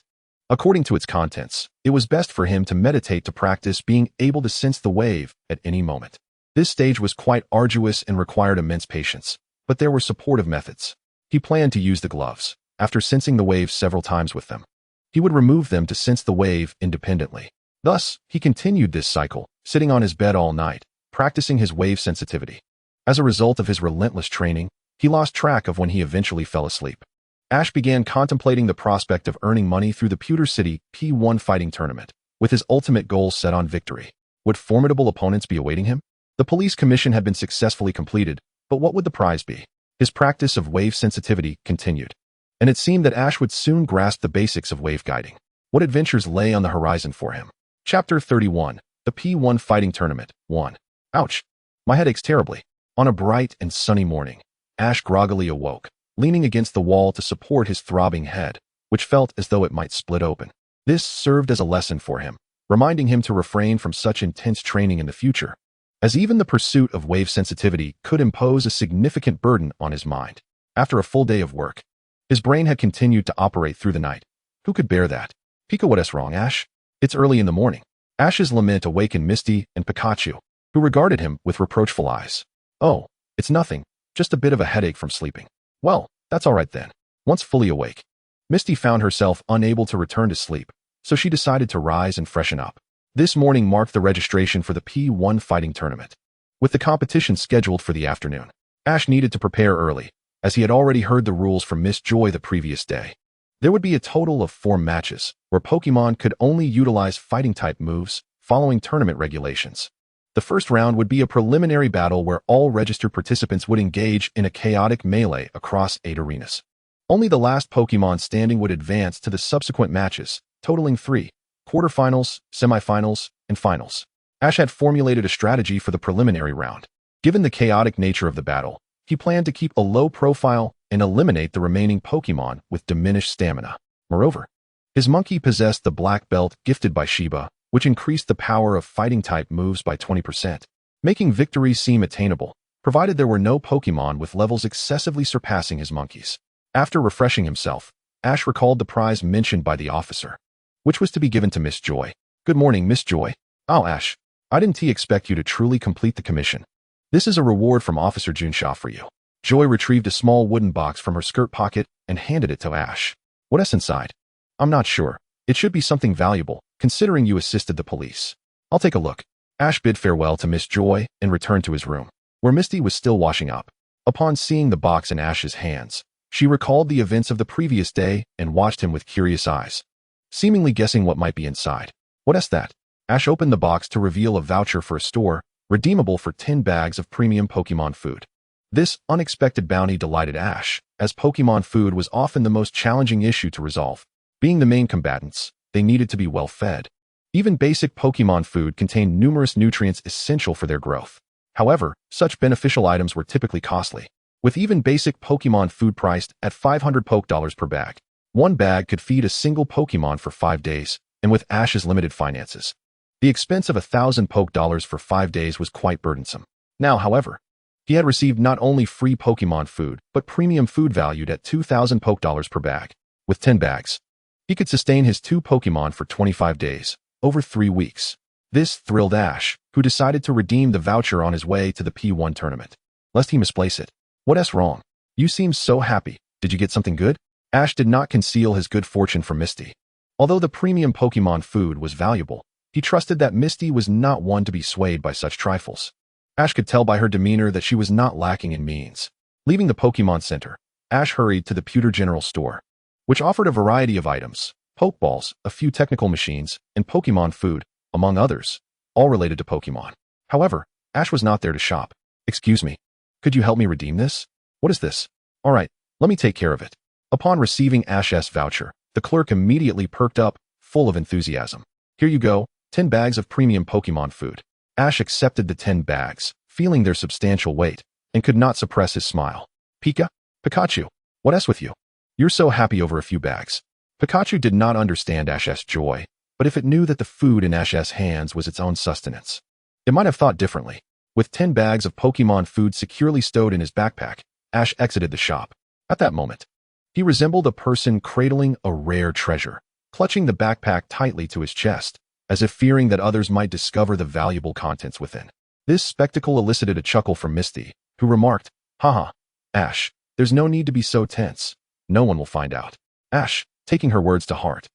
According to its contents, it was best for him to meditate to practice being able to sense the wave at any moment. This stage was quite arduous and required immense patience, but there were supportive methods. He planned to use the gloves. After sensing the waves several times with them, he would remove them to sense the wave independently. Thus, he continued this cycle, sitting on his bed all night, practicing his wave sensitivity. As a result of his relentless training, he lost track of when he eventually fell asleep. Ash began contemplating the prospect of earning money through the Pewter City P1 fighting tournament, with his ultimate goal set on victory. Would formidable opponents be awaiting him? The police commission had been successfully completed, but what would the prize be? His practice of wave sensitivity continued, and it seemed that Ash would soon grasp the basics of wave guiding. What adventures lay on the horizon for him? Chapter 31. The P1 Fighting Tournament 1. Ouch! My head aches terribly. On a bright and sunny morning, Ash groggily awoke, leaning against the wall to support his throbbing head, which felt as though it might split open. This served as a lesson for him, reminding him to refrain from such intense training in the future, as even the pursuit of wave sensitivity could impose a significant burden on his mind. After a full day of work, his brain had continued to operate through the night. Who could bear that? Pika, what's wrong, Ash? It's early in the morning. Ash's lament awakened Misty and Pikachu, who regarded him with reproachful eyes. Oh, it's nothing, just a bit of a headache from sleeping. Well, that's all right then. Once fully awake, Misty found herself unable to return to sleep, so she decided to rise and freshen up. This morning marked the registration for the P1 fighting tournament. With the competition scheduled for the afternoon, Ash needed to prepare early, as he had already heard the rules from Miss Joy the previous day. There would be a total of 4 matches, where Pokémon could only utilize fighting-type moves, following tournament regulations. The first round would be a preliminary battle where all registered participants would engage in a chaotic melee across 8 arenas. Only the last Pokémon standing would advance to the subsequent matches, totaling 3, quarterfinals, semifinals, and finals. Ash had formulated a strategy for the preliminary round. Given the chaotic nature of the battle, he planned to keep a low profile and eliminate the remaining Pokémon with diminished stamina. Moreover, his monkey possessed the black belt gifted by Shiba, which increased the power of fighting-type moves by 20%, making victory seem attainable, provided there were no Pokémon with levels excessively surpassing his monkey's. After refreshing himself, Ash recalled the prize mentioned by the officer, which was to be given to Miss Joy. Good morning, Miss Joy. Oh, Ash, I didn't expect you to truly complete the commission. This is a reward from Officer Junshaw for you. Joy retrieved a small wooden box from her skirt pocket and handed it to Ash. What's inside? I'm not sure. It should be something valuable, considering you assisted the police. I'll take a look. Ash bid farewell to Miss Joy and returned to his room, where Misty was still washing up. Upon seeing the box in Ash's hands, she recalled the events of the previous day and watched him with curious eyes, seemingly guessing what might be inside. What's that? Ash opened the box to reveal a voucher for a store, redeemable for 10 bags of premium Pokémon food. This unexpected bounty delighted Ash, as Pokémon food was often the most challenging issue to resolve. Being the main combatants, they needed to be well fed. Even basic Pokémon food contained numerous nutrients essential for their growth. However, such beneficial items were typically costly, with even basic Pokémon food priced at 500 Poké per bag. One bag could feed a single Pokémon for 5 days, and with Ash's limited finances, the expense of 1,000 Poké for 5 days was quite burdensome. Now, however, he had received not only free Pokémon food, but premium food valued at 2,000 Poké per bag. With 10 bags, he could sustain his 2 Pokémon for 25 days, over 3 weeks. This thrilled Ash, who decided to redeem the voucher on his way to the P1 tournament, lest he misplace it. What's wrong? You seem so happy. Did you get something good? Ash did not conceal his good fortune from Misty. Although the premium Pokémon food was valuable, he trusted that Misty was not one to be swayed by such trifles. Ash could tell by her demeanor that she was not lacking in means. Leaving the Pokémon Center, Ash hurried to the Pewter General Store, which offered a variety of items, Pokeballs, a few technical machines, and Pokémon food, among others, all related to Pokémon. However, Ash was not there to shop. Excuse me, could you help me redeem this? What is this? All right, let me take care of it. Upon receiving Ash's voucher, the clerk immediately perked up, full of enthusiasm. Here you go, 10 bags of premium Pokémon food. Ash accepted the 10 bags, feeling their substantial weight, and could not suppress his smile. Pikachu, what's with you? You're so happy over a few bags. Pikachu did not understand Ash's joy, but if it knew that the food in Ash's hands was its own sustenance, it might have thought differently. With 10 bags of Pokémon food securely stowed in his backpack, Ash exited the shop. At that moment, he resembled a person cradling a rare treasure, clutching the backpack tightly to his chest, as if fearing that others might discover the valuable contents within. This spectacle elicited a chuckle from Misty, who remarked, "Haha, Ash, there's no need to be so tense. No one will find out." Ash, taking her words to heart,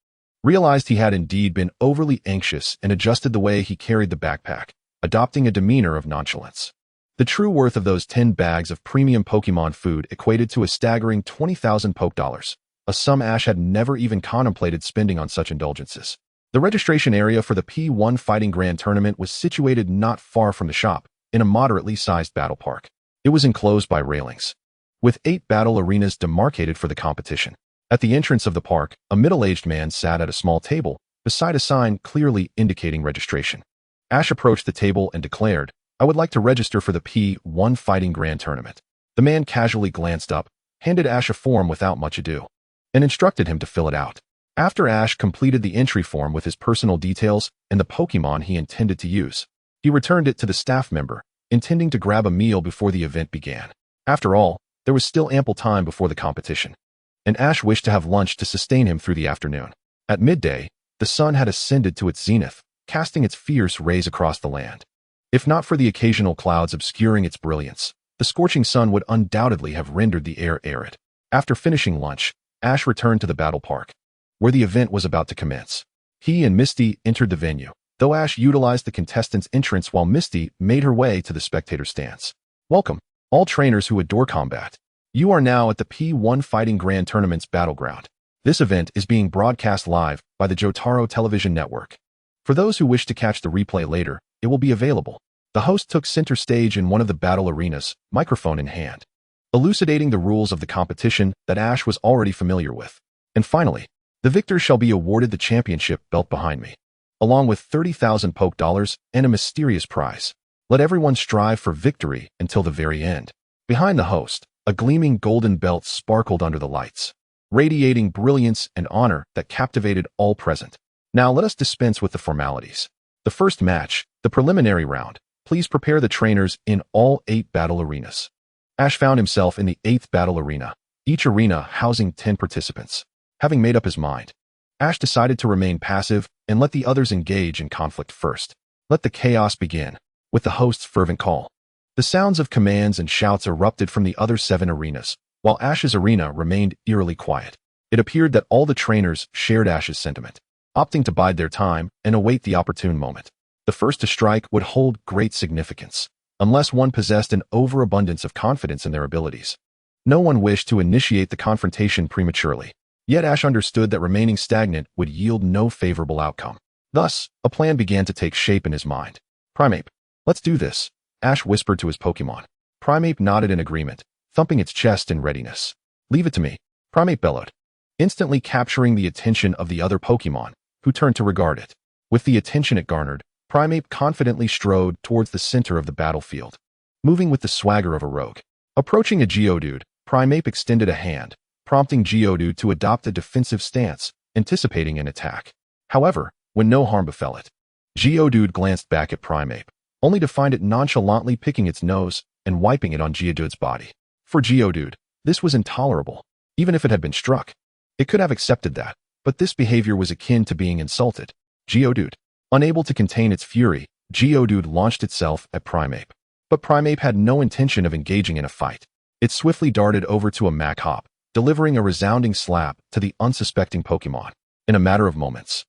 realized he had indeed been overly anxious and adjusted the way he carried the backpack, adopting a demeanor of nonchalance. The true worth of those 10 bags of premium Pokémon food equated to a staggering 20,000 Poke dollars, a sum Ash had never even contemplated spending on such indulgences. The registration area for the P1 Fighting Grand Tournament was situated not far from the shop, in a moderately sized battle park. It was enclosed by railings, with 8 battle arenas demarcated for the competition. At the entrance of the park, a middle-aged man sat at a small table, beside a sign clearly indicating registration. Ash approached the table and declared, "I would like to register for the P1 Fighting Grand Tournament." The man casually glanced up, handed Ash a form without much ado, and instructed him to fill it out. After Ash completed the entry form with his personal details and the Pokémon he intended to use, he returned it to the staff member, intending to grab a meal before the event began. After all, there was still ample time before the competition, and Ash wished to have lunch to sustain him through the afternoon. At midday, the sun had ascended to its zenith, casting its fierce rays across the land. If not for the occasional clouds obscuring its brilliance, the scorching sun would undoubtedly have rendered the air arid. After finishing lunch, Ash returned to the battle park, where the event was about to commence. He and Misty entered the venue, though Ash utilized the contestants' entrance while Misty made her way to the spectator stands. "Welcome, all trainers who adore combat. You are now at the P1 Fighting Grand Tournament's battleground. This event is being broadcast live by the Jotaro television network. For those who wish to catch the replay later, it will be available." The host took center stage in one of the battle arenas, microphone in hand, elucidating the rules of the competition that Ash was already familiar with. "And finally, the victor shall be awarded the championship belt behind me, along with 30,000 Poke dollars and a mysterious prize. Let everyone strive for victory until the very end." Behind the host, a gleaming golden belt sparkled under the lights, radiating brilliance and honor that captivated all present. Now let us dispense with the formalities. The first match, the preliminary round. Please prepare the trainers in all 8 battle arenas. Ash found himself in the 8th battle arena, each arena housing 10 participants. Having made up his mind, Ash decided to remain passive and let the others engage in conflict first. Let the chaos begin, with the host's fervent call. The sounds of commands and shouts erupted from the other 7 arenas, while Ash's arena remained eerily quiet. It appeared that all the trainers shared Ash's sentiment, opting to bide their time and await the opportune moment. The first to strike would hold great significance, unless one possessed an overabundance of confidence in their abilities. No one wished to initiate the confrontation prematurely, yet Ash understood that remaining stagnant would yield no favorable outcome. Thus, a plan began to take shape in his mind. "Primeape, let's do this," Ash whispered to his Pokémon. Primeape nodded in agreement, thumping its chest in readiness. "Leave it to me," Primeape bellowed, instantly capturing the attention of the other Pokémon, who turned to regard it. With the attention it garnered, Primeape confidently strode towards the center of the battlefield, moving with the swagger of a rogue. Approaching a Geodude, Primeape extended a hand, prompting Geodude to adopt a defensive stance, anticipating an attack. However, when no harm befell it, Geodude glanced back at Primeape, only to find it nonchalantly picking its nose and wiping it on Geodude's body. For Geodude, this was intolerable. Even if it had been struck, it could have accepted that, but this behavior was akin to being insulted. Geodude, unable to contain its fury, Geodude launched itself at Primeape. But Primeape had no intention of engaging in a fight. It swiftly darted over to a Mach-Hop, delivering a resounding slap to the unsuspecting Pokémon. In a matter of moments,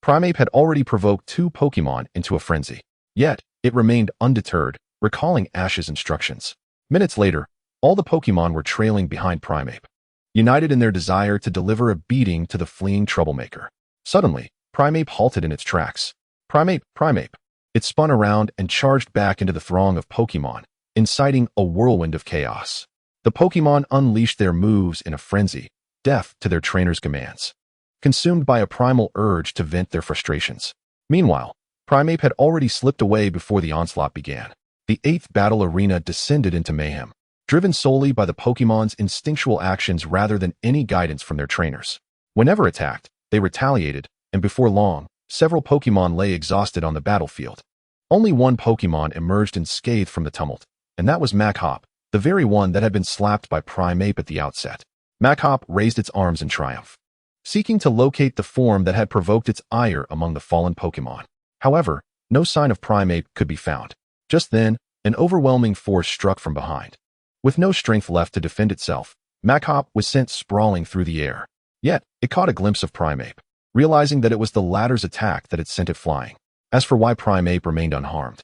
Primeape had already provoked 2 Pokémon into a frenzy. Yet, it remained undeterred, recalling Ash's instructions. Minutes later, all the Pokémon were trailing behind Primeape, united in their desire to deliver a beating to the fleeing troublemaker. Suddenly, Primeape halted in its tracks. "Primeape, Primeape." It spun around and charged back into the throng of Pokémon, inciting a whirlwind of chaos. The Pokémon unleashed their moves in a frenzy, deaf to their trainer's commands, consumed by a primal urge to vent their frustrations. Meanwhile, Primeape had already slipped away before the onslaught began. The 8th battle arena descended into mayhem, driven solely by the Pokémon's instinctual actions rather than any guidance from their trainers. Whenever attacked, they retaliated, and before long, several Pokémon lay exhausted on the battlefield. Only one Pokémon emerged unscathed from the tumult, and that was Mach-Hop, the very one that had been slapped by Primeape at the outset. Mach-Hop raised its arms in triumph, seeking to locate the form that had provoked its ire among the fallen Pokémon. However, no sign of Primeape could be found. Just then, an overwhelming force struck from behind. With no strength left to defend itself, Machop was sent sprawling through the air. Yet, it caught a glimpse of Primeape, realizing that it was the latter's attack that had sent it flying. As for why Primeape remained unharmed,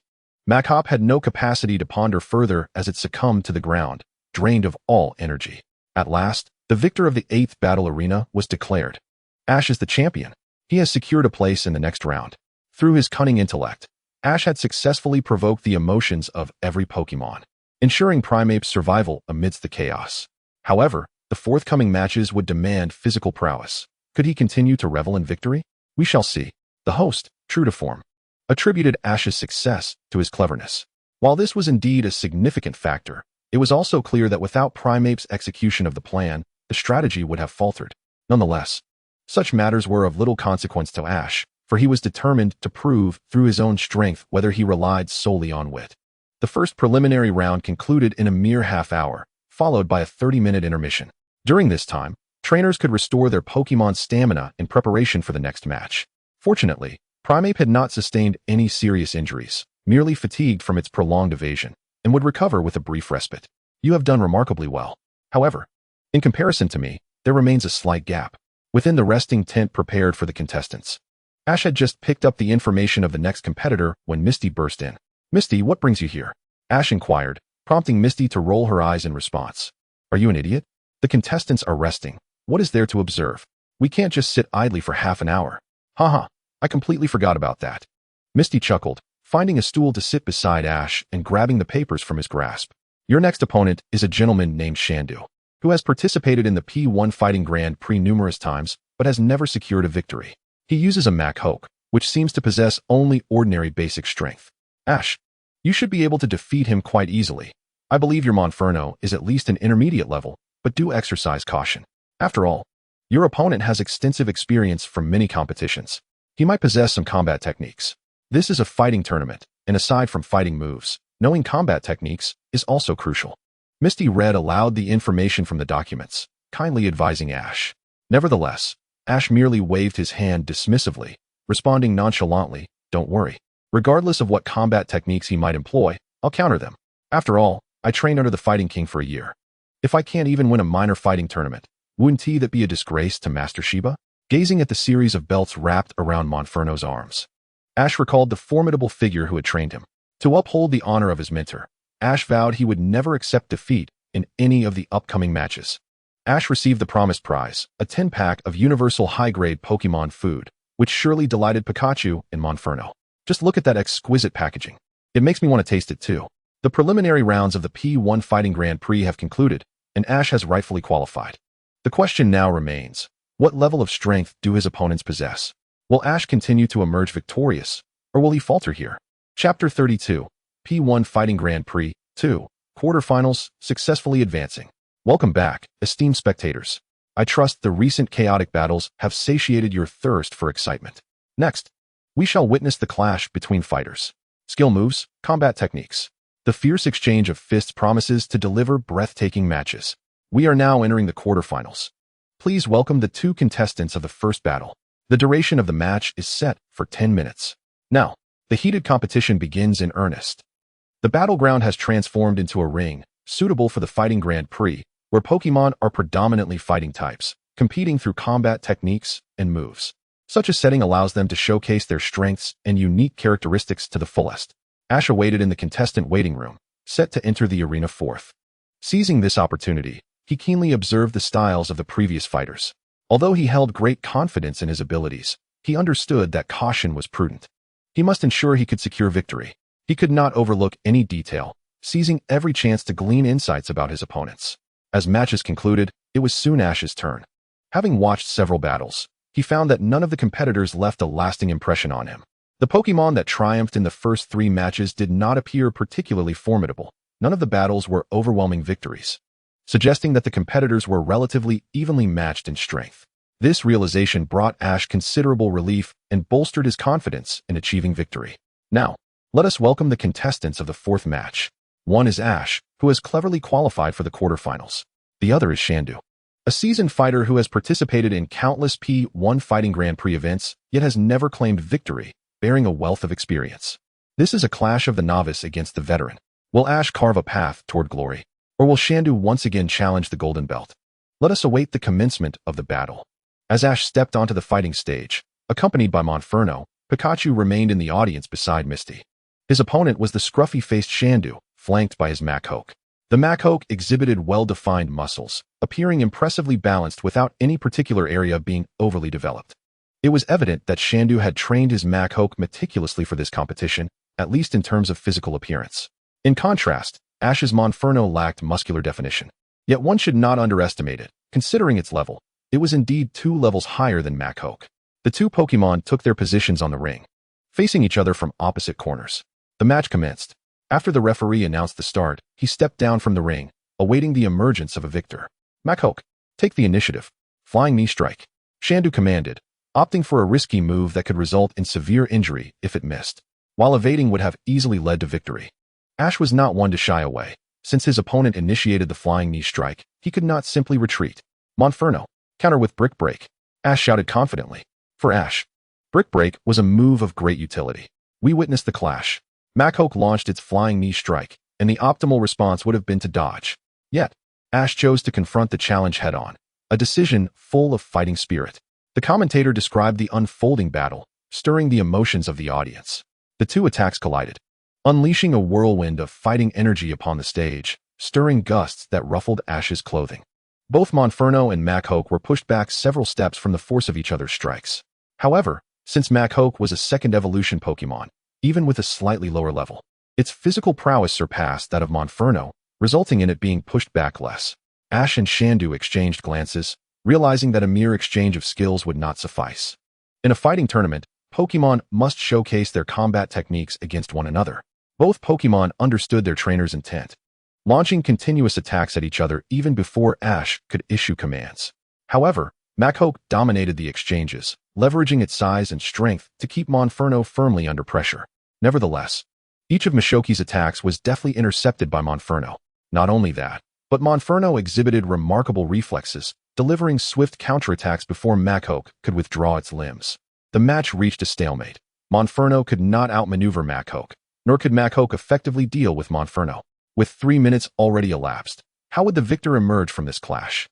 Machop had no capacity to ponder further as it succumbed to the ground, drained of all energy. At last, the victor of the 8th battle arena was declared. Ash is the champion. He has secured a place in the next round. Through his cunning intellect, Ash had successfully provoked the emotions of every Pokémon, ensuring Primeape's survival amidst the chaos. However, the forthcoming matches would demand physical prowess. Could he continue to revel in victory? We shall see. The host, true to form, attributed Ash's success to his cleverness. While this was indeed a significant factor, it was also clear that without Primeape's execution of the plan, the strategy would have faltered. Nonetheless, such matters were of little consequence to Ash, for he was determined to prove through his own strength whether he relied solely on wit. The first preliminary round concluded in a mere half hour, followed by a 30-minute intermission. During this time, trainers could restore their Pokémon's stamina in preparation for the next match. Fortunately, Primeape had not sustained any serious injuries, merely fatigued from its prolonged evasion, and would recover with a brief respite. You have done remarkably well. However, in comparison to me, there remains a slight gap. Within the resting tent prepared for the contestants, Ash had just picked up the information of the next competitor when Misty burst in. Misty, what brings you here? Ash inquired, prompting Misty to roll her eyes in response. Are you an idiot? The contestants are resting. What is there to observe? We can't just sit idly for half an hour. Haha, I completely forgot about that. Misty chuckled, finding a stool to sit beside Ash and grabbing the papers from his grasp. Your next opponent is a gentleman named Shandu, who has participated in the P1 Fighting Grand Prix numerous times, but has never secured a victory. He uses a Mach-Hoke, which seems to possess only ordinary basic strength. Ash, you should be able to defeat him quite easily. I believe your Monferno is at least an intermediate level, but do exercise caution. After all, your opponent has extensive experience from many competitions. He might possess some combat techniques. This is a fighting tournament, and aside from fighting moves, knowing combat techniques is also crucial. Misty read aloud the information from the documents, kindly advising Ash. Nevertheless, Ash merely waved his hand dismissively, responding nonchalantly, don't worry. Regardless of what combat techniques he might employ, I'll counter them. After all, I trained under the Fighting King for a year. If I can't even win a minor fighting tournament, wouldn't that be a disgrace to Master Shiba? Gazing at the series of belts wrapped around Monferno's arms, Ash recalled the formidable figure who had trained him. To uphold the honor of his mentor, Ash vowed he would never accept defeat in any of the upcoming matches. Ash received the promised prize, a 10-pack of universal high-grade Pokémon food, which surely delighted Pikachu and Monferno. Just look at that exquisite packaging. It makes me want to taste it too. The preliminary rounds of the P1 Fighting Grand Prix have concluded, and Ash has rightfully qualified. The question now remains, what level of strength do his opponents possess? Will Ash continue to emerge victorious, or will he falter here? Chapter 32, P1 Fighting Grand Prix 2, Quarterfinals, Successfully Advancing. Welcome back, esteemed spectators. I trust the recent chaotic battles have satiated your thirst for excitement. Next, we shall witness the clash between fighters. Skill moves, combat techniques. The fierce exchange of fists promises to deliver breathtaking matches. We are now entering the quarterfinals. Please welcome the two contestants of the first battle. The duration of the match is set for 10 minutes. Now, the heated competition begins in earnest. The battleground has transformed into a ring, suitable for the Fighting Grand Prix, where Pokémon are predominantly fighting types, competing through combat techniques and moves. Such a setting allows them to showcase their strengths and unique characteristics to the fullest. Ash awaited in the contestant waiting room, set to enter the arena fourth. Seizing this opportunity, he keenly observed the styles of the previous fighters. Although he held great confidence in his abilities, he understood that caution was prudent. He must ensure he could secure victory. He could not overlook any detail, seizing every chance to glean insights about his opponents. As matches concluded, it was soon Ash's turn. Having watched several battles, he found that none of the competitors left a lasting impression on him. The Pokémon that triumphed in the first 3 matches did not appear particularly formidable. None of the battles were overwhelming victories, suggesting that the competitors were relatively evenly matched in strength. This realization brought Ash considerable relief and bolstered his confidence in achieving victory. Now, let us welcome the contestants of the fourth match. One is Ash, who has cleverly qualified for the quarterfinals. The other is Shandu, a seasoned fighter who has participated in countless P1 Fighting Grand Prix events, yet has never claimed victory, bearing a wealth of experience. This is a clash of the novice against the veteran. Will Ash carve a path toward glory? Or will Shandu once again challenge the golden belt? Let us await the commencement of the battle. As Ash stepped onto the fighting stage, accompanied by Monferno, Pikachu remained in the audience beside Misty. His opponent was the scruffy-faced Shandu, flanked by his Machoke. The Machoke exhibited well-defined muscles, appearing impressively balanced without any particular area being overly developed. It was evident that Shandu had trained his Machoke meticulously for this competition, at least in terms of physical appearance. In contrast, Ash's Monferno lacked muscular definition. Yet one should not underestimate it. Considering its level, it was indeed 2 levels higher than Machoke. The two Pokémon took their positions on the ring, facing each other from opposite corners. The match commenced. After the referee announced the start, he stepped down from the ring, awaiting the emergence of a victor. Machoke, take the initiative. Flying knee strike. Shandu commanded, opting for a risky move that could result in severe injury if it missed, while evading would have easily led to victory. Ash was not one to shy away. Since his opponent initiated the flying knee strike, he could not simply retreat. Monferno, counter with Brick Break. Ash shouted confidently. For Ash, Brick Break was a move of great utility. We witnessed the clash. Machoke launched its flying knee strike, and the optimal response would have been to dodge. Yet, Ash chose to confront the challenge head-on, a decision full of fighting spirit. The commentator described the unfolding battle, stirring the emotions of the audience. The two attacks collided, unleashing a whirlwind of fighting energy upon the stage, stirring gusts that ruffled Ash's clothing. Both Monferno and Machoke were pushed back several steps from the force of each other's strikes. However, since Machoke was a second evolution Pokémon, even with a slightly lower level, its physical prowess surpassed that of Monferno, resulting in it being pushed back less. Ash and Shandu exchanged glances, realizing that a mere exchange of skills would not suffice. In a fighting tournament, Pokémon must showcase their combat techniques against one another. Both Pokémon understood their trainer's intent, launching continuous attacks at each other even before Ash could issue commands. However, Machoke dominated the exchanges, leveraging its size and strength to keep Monferno firmly under pressure. Nevertheless, each of Machoke's attacks was deftly intercepted by Monferno. Not only that, but Monferno exhibited remarkable reflexes, delivering swift counterattacks before Machoke could withdraw its limbs. The match reached a stalemate. Monferno could not outmaneuver Machoke, nor could Machoke effectively deal with Monferno. With 3 minutes already elapsed, how would the victor emerge from this clash?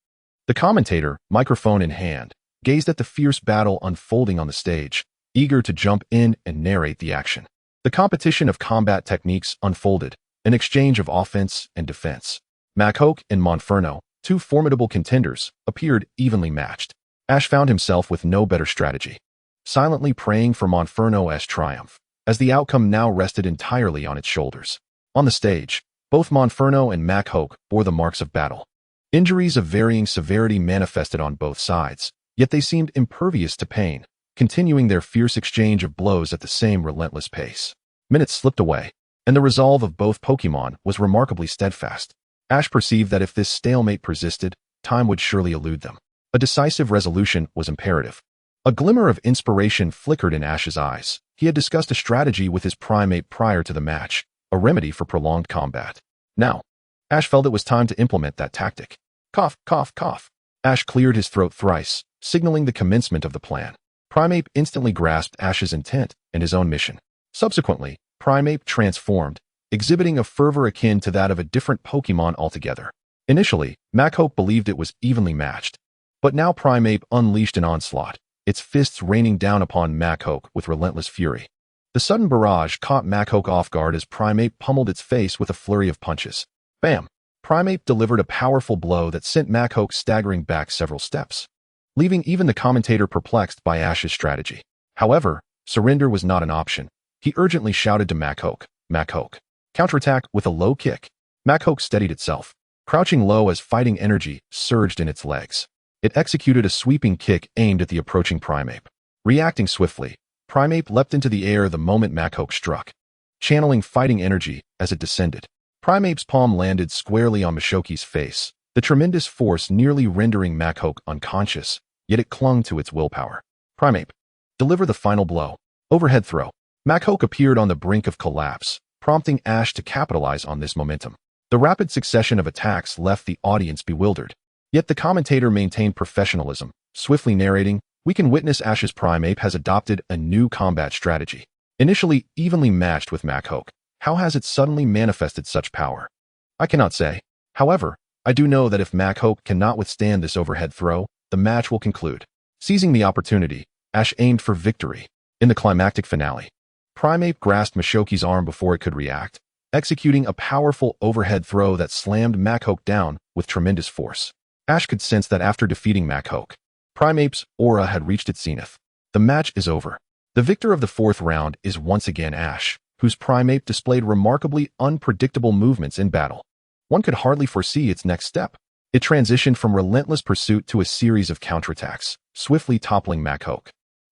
The commentator, microphone in hand, gazed at the fierce battle unfolding on the stage, eager to jump in and narrate the action. The competition of combat techniques unfolded, an exchange of offense and defense. Machoke and Monferno, two formidable contenders, appeared evenly matched. Ash found himself with no better strategy, silently praying for Monferno's triumph, as the outcome now rested entirely on its shoulders. On the stage, both Monferno and Machoke bore the marks of battle. Injuries of varying severity manifested on both sides, yet they seemed impervious to pain, continuing their fierce exchange of blows at the same relentless pace. Minutes slipped away, and the resolve of both Pokémon was remarkably steadfast. Ash perceived that if this stalemate persisted, time would surely elude them. A decisive resolution was imperative. A glimmer of inspiration flickered in Ash's eyes. He had discussed a strategy with his Primeape prior to the match, a remedy for prolonged combat. Now, Ash felt it was time to implement that tactic. Cough, cough, cough. Ash cleared his throat thrice, signaling the commencement of the plan. Primeape instantly grasped Ash's intent and his own mission. Subsequently, Primeape transformed, exhibiting a fervor akin to that of a different Pokémon altogether. Initially, Machoke believed it was evenly matched, but now Primeape unleashed an onslaught, its fists raining down upon Machoke with relentless fury. The sudden barrage caught Machoke off guard as Primeape pummeled its face with a flurry of punches. Bam! Primeape delivered a powerful blow that sent Machoke staggering back several steps, leaving even the commentator perplexed by Ash's strategy. However, surrender was not an option. He urgently shouted to Machoke, "Machoke, counterattack with a low kick." Machoke steadied itself, crouching low as fighting energy surged in its legs. It executed a sweeping kick aimed at the approaching Primeape. Reacting swiftly, Primeape leapt into the air the moment Machoke struck, channeling fighting energy as it descended. Primeape's palm landed squarely on Machoke's face, the tremendous force nearly rendering Machoke unconscious, yet it clung to its willpower. Primeape, deliver the final blow. Overhead throw. Machoke appeared on the brink of collapse, prompting Ash to capitalize on this momentum. The rapid succession of attacks left the audience bewildered. Yet the commentator maintained professionalism, swiftly narrating, "We can witness Ash's Primeape has adopted a new combat strategy. Initially evenly matched with Machoke, how has it suddenly manifested such power? I cannot say. However, I do know that if Machoke cannot withstand this overhead throw, the match will conclude. Seizing the opportunity, Ash aimed for victory. In the climactic finale, Primeape grasped Machoke's arm before it could react, executing a powerful overhead throw that slammed Machoke down with tremendous force. Ash could sense that after defeating Machoke, Primeape's aura had reached its zenith. The match is over. The victor of the fourth round is once again Ash, whose Primeape displayed remarkably unpredictable movements in battle. One could hardly foresee its next step. It transitioned from relentless pursuit to a series of counterattacks, swiftly toppling Machoke,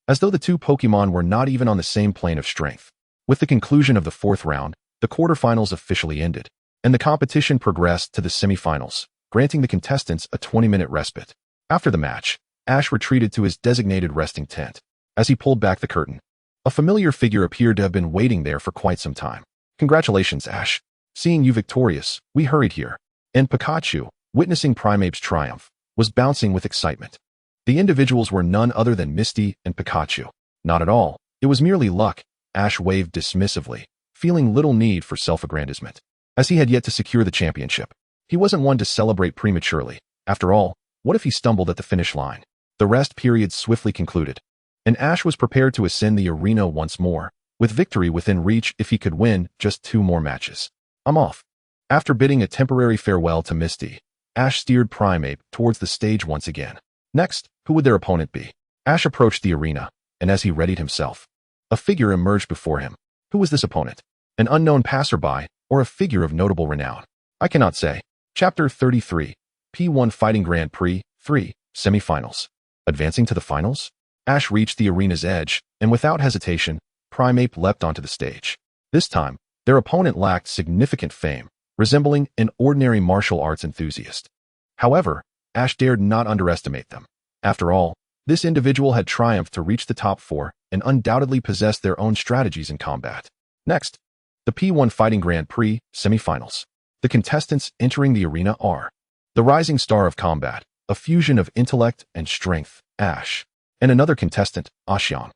as though the two Pokémon were not even on the same plane of strength. With the conclusion of the fourth round, the quarterfinals officially ended, and the competition progressed to the semifinals, granting the contestants a 20-minute respite. After the match, Ash retreated to his designated resting tent. As he pulled back the curtain, a familiar figure appeared to have been waiting there for quite some time. "Congratulations, Ash. Seeing you victorious, we hurried here." And Pikachu, witnessing Primeape's triumph, was bouncing with excitement. The individuals were none other than Misty and Pikachu. "Not at all. It was merely luck," Ash waved dismissively, feeling little need for self-aggrandizement, as he had yet to secure the championship. He wasn't one to celebrate prematurely. After all, what if he stumbled at the finish line? The rest period swiftly concluded, and Ash was prepared to ascend the arena once more, with victory within reach if he could win just 2 more matches. "I'm off." After bidding a temporary farewell to Misty, Ash steered Primeape towards the stage once again. Next, who would their opponent be? Ash approached the arena, and as he readied himself, a figure emerged before him. Who was this opponent? An unknown passerby, or a figure of notable renown? I cannot say. Chapter 33, P1 Fighting Grand Prix 3, Semifinals. Advancing to the finals? Ash reached the arena's edge, and without hesitation, Primeape leapt onto the stage. This time, their opponent lacked significant fame, resembling an ordinary martial arts enthusiast. However, Ash dared not underestimate them. After all, this individual had triumphed to reach the top 4 and undoubtedly possessed their own strategies in combat. Next, the P1 Fighting Grand Prix Semifinals. The contestants entering the arena are the rising star of combat, a fusion of intellect and strength, Ash, and another contestant, Ashiang,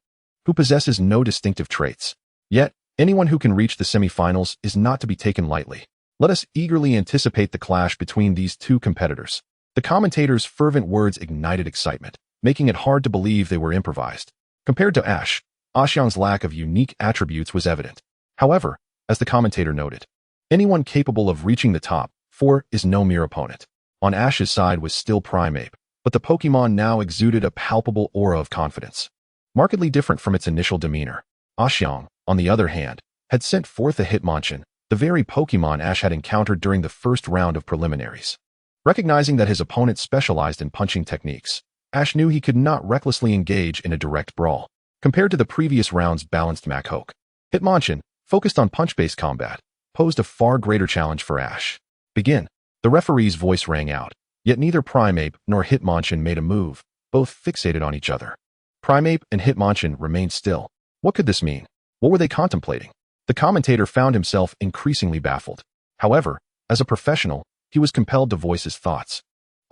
who possesses no distinctive traits. Yet, anyone who can reach the semifinals is not to be taken lightly. Let us eagerly anticipate the clash between these two competitors. The commentator's fervent words ignited excitement, making it hard to believe they were improvised. Compared to Ash, Ashiang's lack of unique attributes was evident. However, as the commentator noted, anyone capable of reaching the top 4 is no mere opponent. On Ash's side was still Primeape, but the Pokémon now exuded a palpable aura of confidence. Markedly different from its initial demeanor, Ashiang, on the other hand, had sent forth a Hitmonchan, the very Pokémon Ash had encountered during the first round of preliminaries. Recognizing that his opponent specialized in punching techniques, Ash knew he could not recklessly engage in a direct brawl. Compared to the previous round's balanced Machoke, Hitmonchan, focused on punch-based combat, posed a far greater challenge for Ash. "Begin." The referee's voice rang out, yet neither Primeape nor Hitmonchan made a move, both fixated on each other. Primeape and Hitmonchan remained still. What could this mean? What were they contemplating? The commentator found himself increasingly baffled. However, as a professional, he was compelled to voice his thoughts.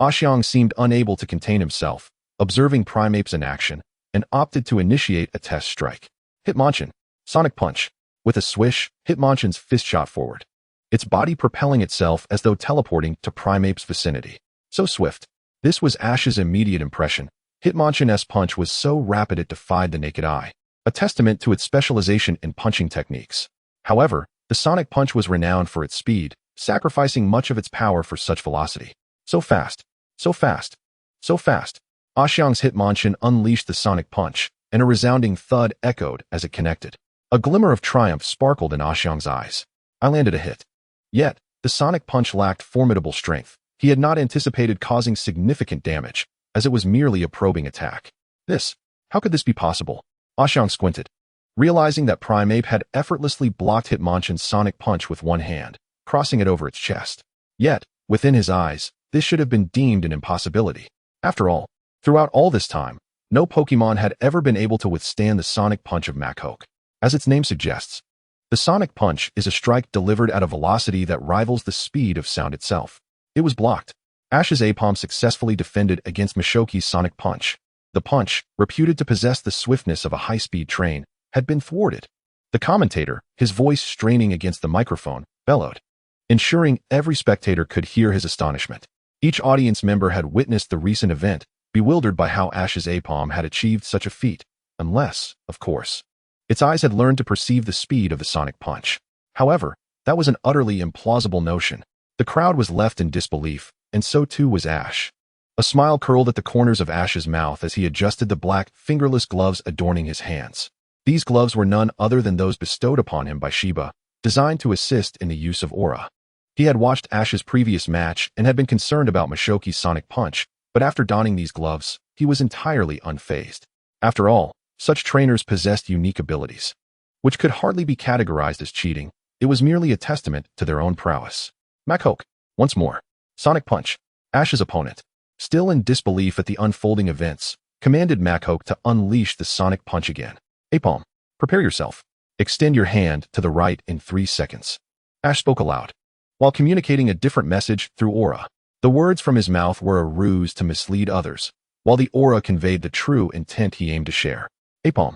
Ashiang seemed unable to contain himself, observing Primeape's inaction, and opted to initiate a test strike. Hitmonchan, Sonic Punch. With a swish, Hitmonchan's fist shot forward, its body propelling itself as though teleporting to Primeape's vicinity. So swift. This was Ash's immediate impression. Hitmonchan's punch was so rapid it defied the naked eye, a testament to its specialization in punching techniques. However, the Sonic Punch was renowned for its speed, sacrificing much of its power for such velocity. So fast, so fast, so fast. Ashiang's Hitmonchan unleashed the Sonic Punch, and a resounding thud echoed as it connected. A glimmer of triumph sparkled in Ashiang's eyes. "I landed a hit." Yet, the Sonic Punch lacked formidable strength. He had not anticipated causing significant damage, as it was merely a probing attack. How could this be possible? Ashiang squinted, realizing that Primeape had effortlessly blocked Hitmonchan's Sonic Punch with one hand, crossing it over its chest. Yet, within his eyes, this should have been deemed an impossibility. After all, throughout all this time, no Pokémon had ever been able to withstand the Sonic Punch of Machoke. As its name suggests, the Sonic Punch is a strike delivered at a velocity that rivals the speed of sound itself. It was blocked. Ash's Apom successfully defended against Machoke's Sonic Punch. The punch, reputed to possess the swiftness of a high-speed train, had been thwarted. The commentator, his voice straining against the microphone, bellowed, ensuring every spectator could hear his astonishment. Each audience member had witnessed the recent event, bewildered by how Ash's Apom had achieved such a feat, unless, of course, its eyes had learned to perceive the speed of the sonic punch. However, that was an utterly implausible notion. The crowd was left in disbelief, and so too was Ash. A smile curled at the corners of Ash's mouth as he adjusted the black, fingerless gloves adorning his hands. These gloves were none other than those bestowed upon him by Shiba, designed to assist in the use of aura. He had watched Ash's previous match and had been concerned about Mashoki's sonic punch, but after donning these gloves, he was entirely unfazed. After all, such trainers possessed unique abilities, which could hardly be categorized as cheating. It was merely a testament to their own prowess. Machoke, once more. Sonic punch. Ash's opponent, still in disbelief at the unfolding events, commanded Machoke to unleash the sonic punch again. Apom, prepare yourself. Extend your hand to the right in 3 seconds. Ash spoke aloud, while communicating a different message through aura. The words from his mouth were a ruse to mislead others, while the aura conveyed the true intent he aimed to share. Apom.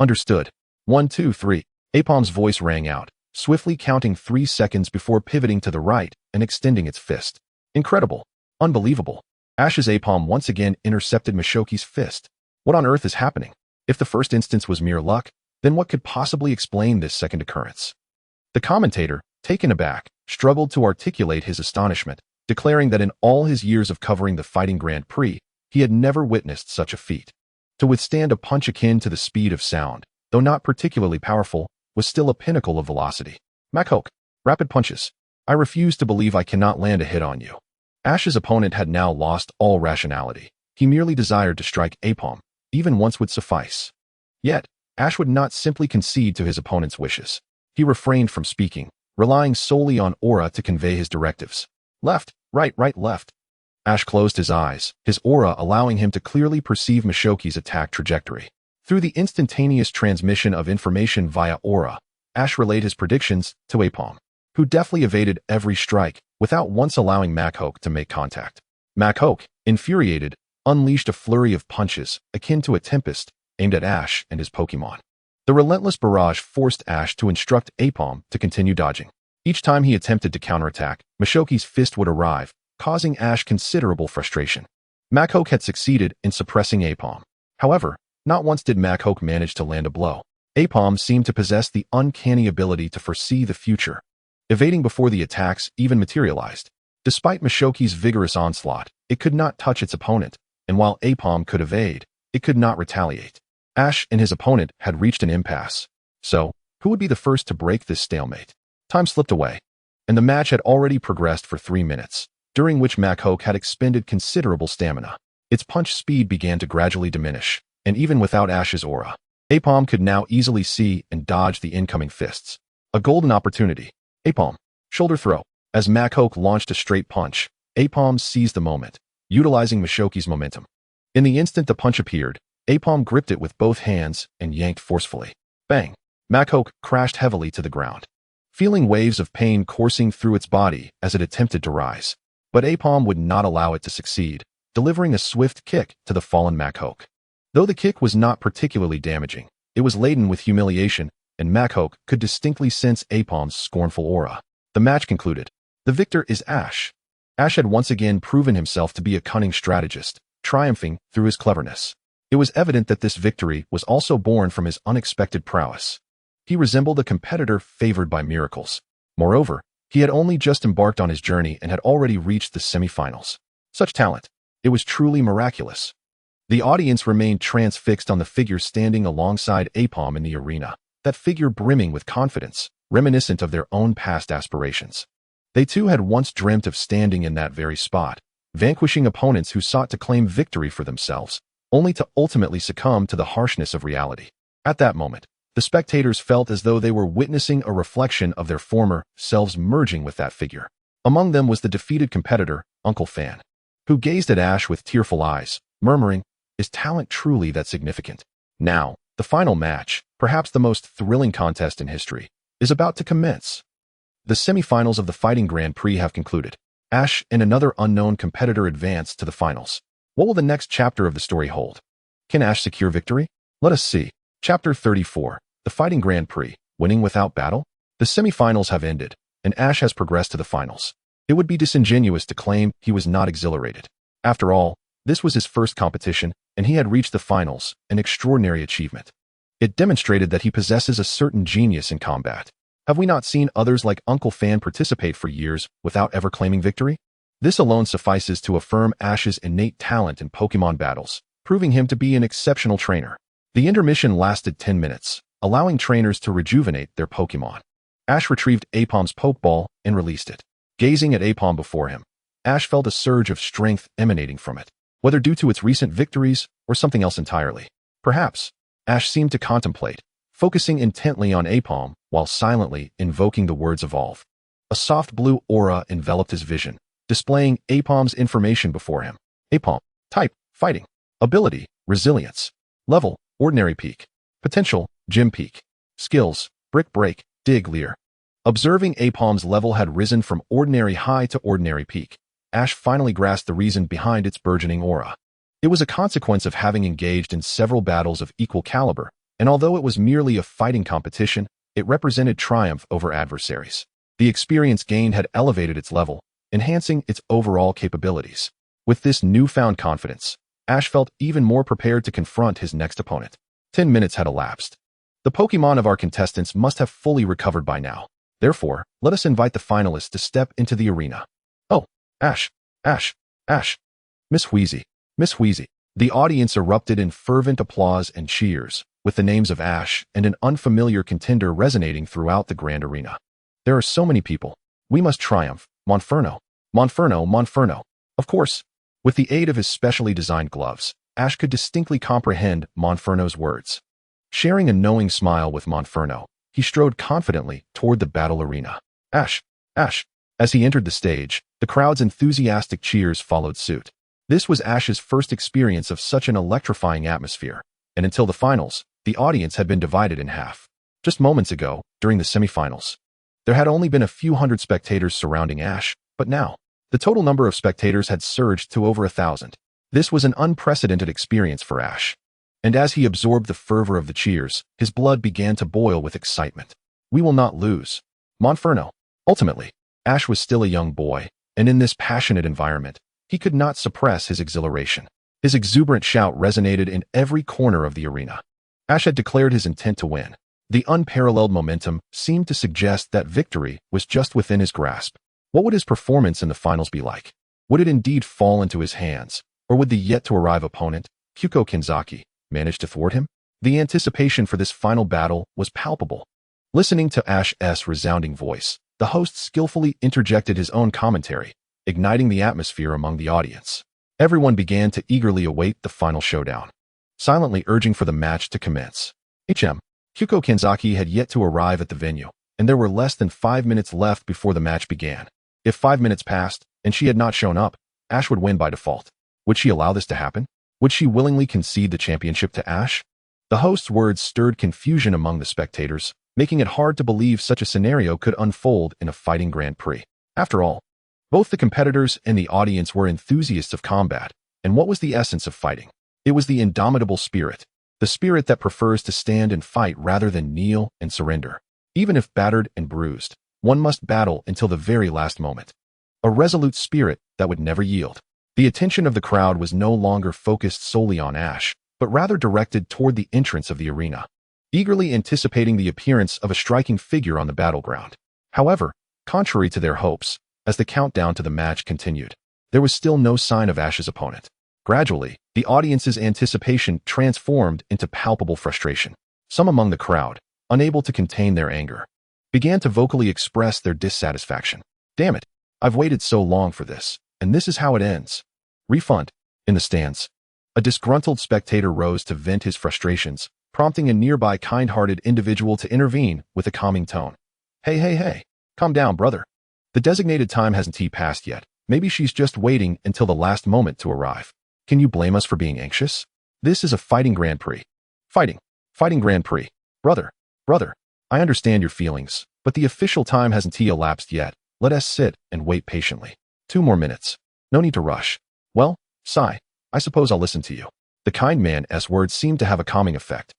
Understood. 1, 2, 3. Apom's voice rang out, swiftly counting 3 seconds before pivoting to the right and extending its fist. Incredible. Unbelievable. Ash's Apom once again intercepted Mashoki's fist. What on earth is happening? If the first instance was mere luck, then what could possibly explain this second occurrence? The commentator, taken aback, struggled to articulate his astonishment, declaring that in all his years of covering the fighting Grand Prix, he had never witnessed such a feat. To withstand a punch akin to the speed of sound, though not particularly powerful, was still a pinnacle of velocity. Machoke, rapid punches. I refuse to believe I cannot land a hit on you. Ash's opponent had now lost all rationality. He merely desired to strike Apom. Even once would suffice. Yet, Ash would not simply concede to his opponent's wishes. He refrained from speaking, relying solely on aura to convey his directives. Left, right, left. Ash closed his eyes, his aura allowing him to clearly perceive Mashoki's attack trajectory. Through the instantaneous transmission of information via aura, Ash relayed his predictions to Apom, who deftly evaded every strike without once allowing Machoke to make contact. Machoke, infuriated, unleashed a flurry of punches akin to a tempest aimed at Ash and his Pokémon. The relentless barrage forced Ash to instruct Apom to continue dodging. Each time he attempted to counterattack, Mashoki's fist would arrive, causing Ash considerable frustration. Machoke had succeeded in suppressing Apom. However, not once did Machoke manage to land a blow. Apom seemed to possess the uncanny ability to foresee the future, evading before the attacks even materialized. Despite Mashoki's vigorous onslaught, it could not touch its opponent, and while Apom could evade, it could not retaliate. Ash and his opponent had reached an impasse. So, who would be the first to break this stalemate? Time slipped away, and the match had already progressed for 3 minutes, during which Machoke had expended considerable stamina. Its punch speed began to gradually diminish, and even without Ash's aura, Apom could now easily see and dodge the incoming fists. A golden opportunity. Apom. Shoulder throw. As Machoke launched a straight punch, Apom seized the moment, utilizing Mashoki's momentum. In the instant the punch appeared, Apom gripped it with both hands and yanked forcefully. Bang! Machoke crashed heavily to the ground, feeling waves of pain coursing through its body as it attempted to rise. But Apom would not allow it to succeed, delivering a swift kick to the fallen Machoke. Though the kick was not particularly damaging, it was laden with humiliation, and Machoke could distinctly sense Apom's scornful aura. The match concluded. The victor is Ash. Ash had once again proven himself to be a cunning strategist, triumphing through his cleverness. It was evident that this victory was also born from his unexpected prowess. He resembled a competitor favored by miracles. Moreover, he had only just embarked on his journey and had already reached the semifinals. Such talent. It was truly miraculous. The audience remained transfixed on the figure standing alongside Apom in the arena, that figure brimming with confidence, reminiscent of their own past aspirations. They too had once dreamt of standing in that very spot, vanquishing opponents who sought to claim victory for themselves, only to ultimately succumb to the harshness of reality. At that moment, the spectators felt as though they were witnessing a reflection of their former selves merging with that figure. Among them was the defeated competitor, Uncle Fan, who gazed at Ash with tearful eyes, murmuring, "Is talent truly that significant?" Now, the final match, perhaps the most thrilling contest in history, is about to commence. The semifinals of the Fighting Grand Prix have concluded. Ash and another unknown competitor advance to the finals. What will the next chapter of the story hold? Can Ash secure victory? Let us see. Chapter 34, The Fighting Grand Prix. Winning without battle? The semifinals have ended, and Ash has progressed to the finals. It would be disingenuous to claim he was not exhilarated. After all, this was his first competition, and he had reached the finals, an extraordinary achievement. It demonstrated that he possesses a certain genius in combat. Have we not seen others like Uncle Fan participate for years without ever claiming victory? This alone suffices to affirm Ash's innate talent in Pokémon battles, proving him to be an exceptional trainer. The intermission lasted 10 minutes, allowing trainers to rejuvenate their Pokémon. Ash retrieved Apom's Pokeball and released it. Gazing at Apom before him, Ash felt a surge of strength emanating from it, whether due to its recent victories or something else entirely. Perhaps, Ash seemed to contemplate, focusing intently on Apom while silently invoking the words evolve. A soft blue aura enveloped his vision, displaying Apom's information before him. Apom: type, fighting. Ability, resilience. Level, ordinary peak. Potential, gym peak. Skills, brick break, dig leer. Observing Apom's level had risen from ordinary high to ordinary peak, Ash finally grasped the reason behind its burgeoning aura. It was a consequence of having engaged in several battles of equal caliber, and although it was merely a fighting competition, it represented triumph over adversaries. The experience gained had elevated its level, enhancing its overall capabilities. With this newfound confidence, Ash felt even more prepared to confront his next opponent. 10 minutes had elapsed. The Pokémon of our contestants must have fully recovered by now. Therefore, let us invite the finalists to step into the arena. Oh, Ash, Ash, Ash. Miss Wheezy, Miss Wheezy. The audience erupted in fervent applause and cheers, with the names of Ash and an unfamiliar contender resonating throughout the grand arena. There are so many people. We must triumph. Monferno, Monferno, Monferno. Of course, with the aid of his specially designed gloves, Ash could distinctly comprehend Monferno's words. Sharing a knowing smile with Monferno, he strode confidently toward the battle arena. Ash, Ash. As he entered the stage, the crowd's enthusiastic cheers followed suit. This was Ash's first experience of such an electrifying atmosphere, and until the finals, the audience had been divided in half. Just moments ago, during the semifinals, there had only been a few hundred spectators surrounding Ash, but now, the total number of spectators had surged to over 1,000. This was an unprecedented experience for Ash. And as he absorbed the fervor of the cheers, his blood began to boil with excitement. We will not lose. Monferno. Ultimately, Ash was still a young boy, and in this passionate environment, he could not suppress his exhilaration. His exuberant shout resonated in every corner of the arena. Ash had declared his intent to win. The unparalleled momentum seemed to suggest that victory was just within his grasp. What would his performance in the finals be like? Would it indeed fall into his hands, or would the yet-to-arrive opponent, Kyuko Kinzaki, manage to thwart him? The anticipation for this final battle was palpable. Listening to Ash's resounding voice, the host skillfully interjected his own commentary, igniting the atmosphere among the audience. Everyone began to eagerly await the final showdown, silently urging for the match to commence. Kyuko Kinzaki had yet to arrive at the venue, and there were less than 5 minutes left before the match began. If 5 minutes passed, and she had not shown up, Ash would win by default. Would she allow this to happen? Would she willingly concede the championship to Ash? The host's words stirred confusion among the spectators, making it hard to believe such a scenario could unfold in a fighting Grand Prix. After all, both the competitors and the audience were enthusiasts of combat, and what was the essence of fighting? It was the indomitable spirit, the spirit that prefers to stand and fight rather than kneel and surrender. Even if battered and bruised, one must battle until the very last moment. A resolute spirit that would never yield. The attention of the crowd was no longer focused solely on Ash, but rather directed toward the entrance of the arena, eagerly anticipating the appearance of a striking figure on the battleground. However, contrary to their hopes, as the countdown to the match continued, there was still no sign of Ash's opponent. Gradually, the audience's anticipation transformed into palpable frustration. Some among the crowd, unable to contain their anger, began to vocally express their dissatisfaction. Damn it, I've waited so long for this, and this is how it ends. Refund. In the stands, a disgruntled spectator rose to vent his frustrations, prompting a nearby kind-hearted individual to intervene with a calming tone. Hey, calm down, brother. The designated time hasn't passed yet. Maybe she's just waiting until the last moment to arrive. Can you blame us for being anxious? This is a fighting Grand Prix. Fighting Grand Prix. Brother, I understand your feelings, but the official time hasn't elapsed yet. Let us sit and wait patiently. 2 more minutes. No need to rush. Well, sigh, I suppose I'll listen to you. The kind man's words seemed to have a calming effect.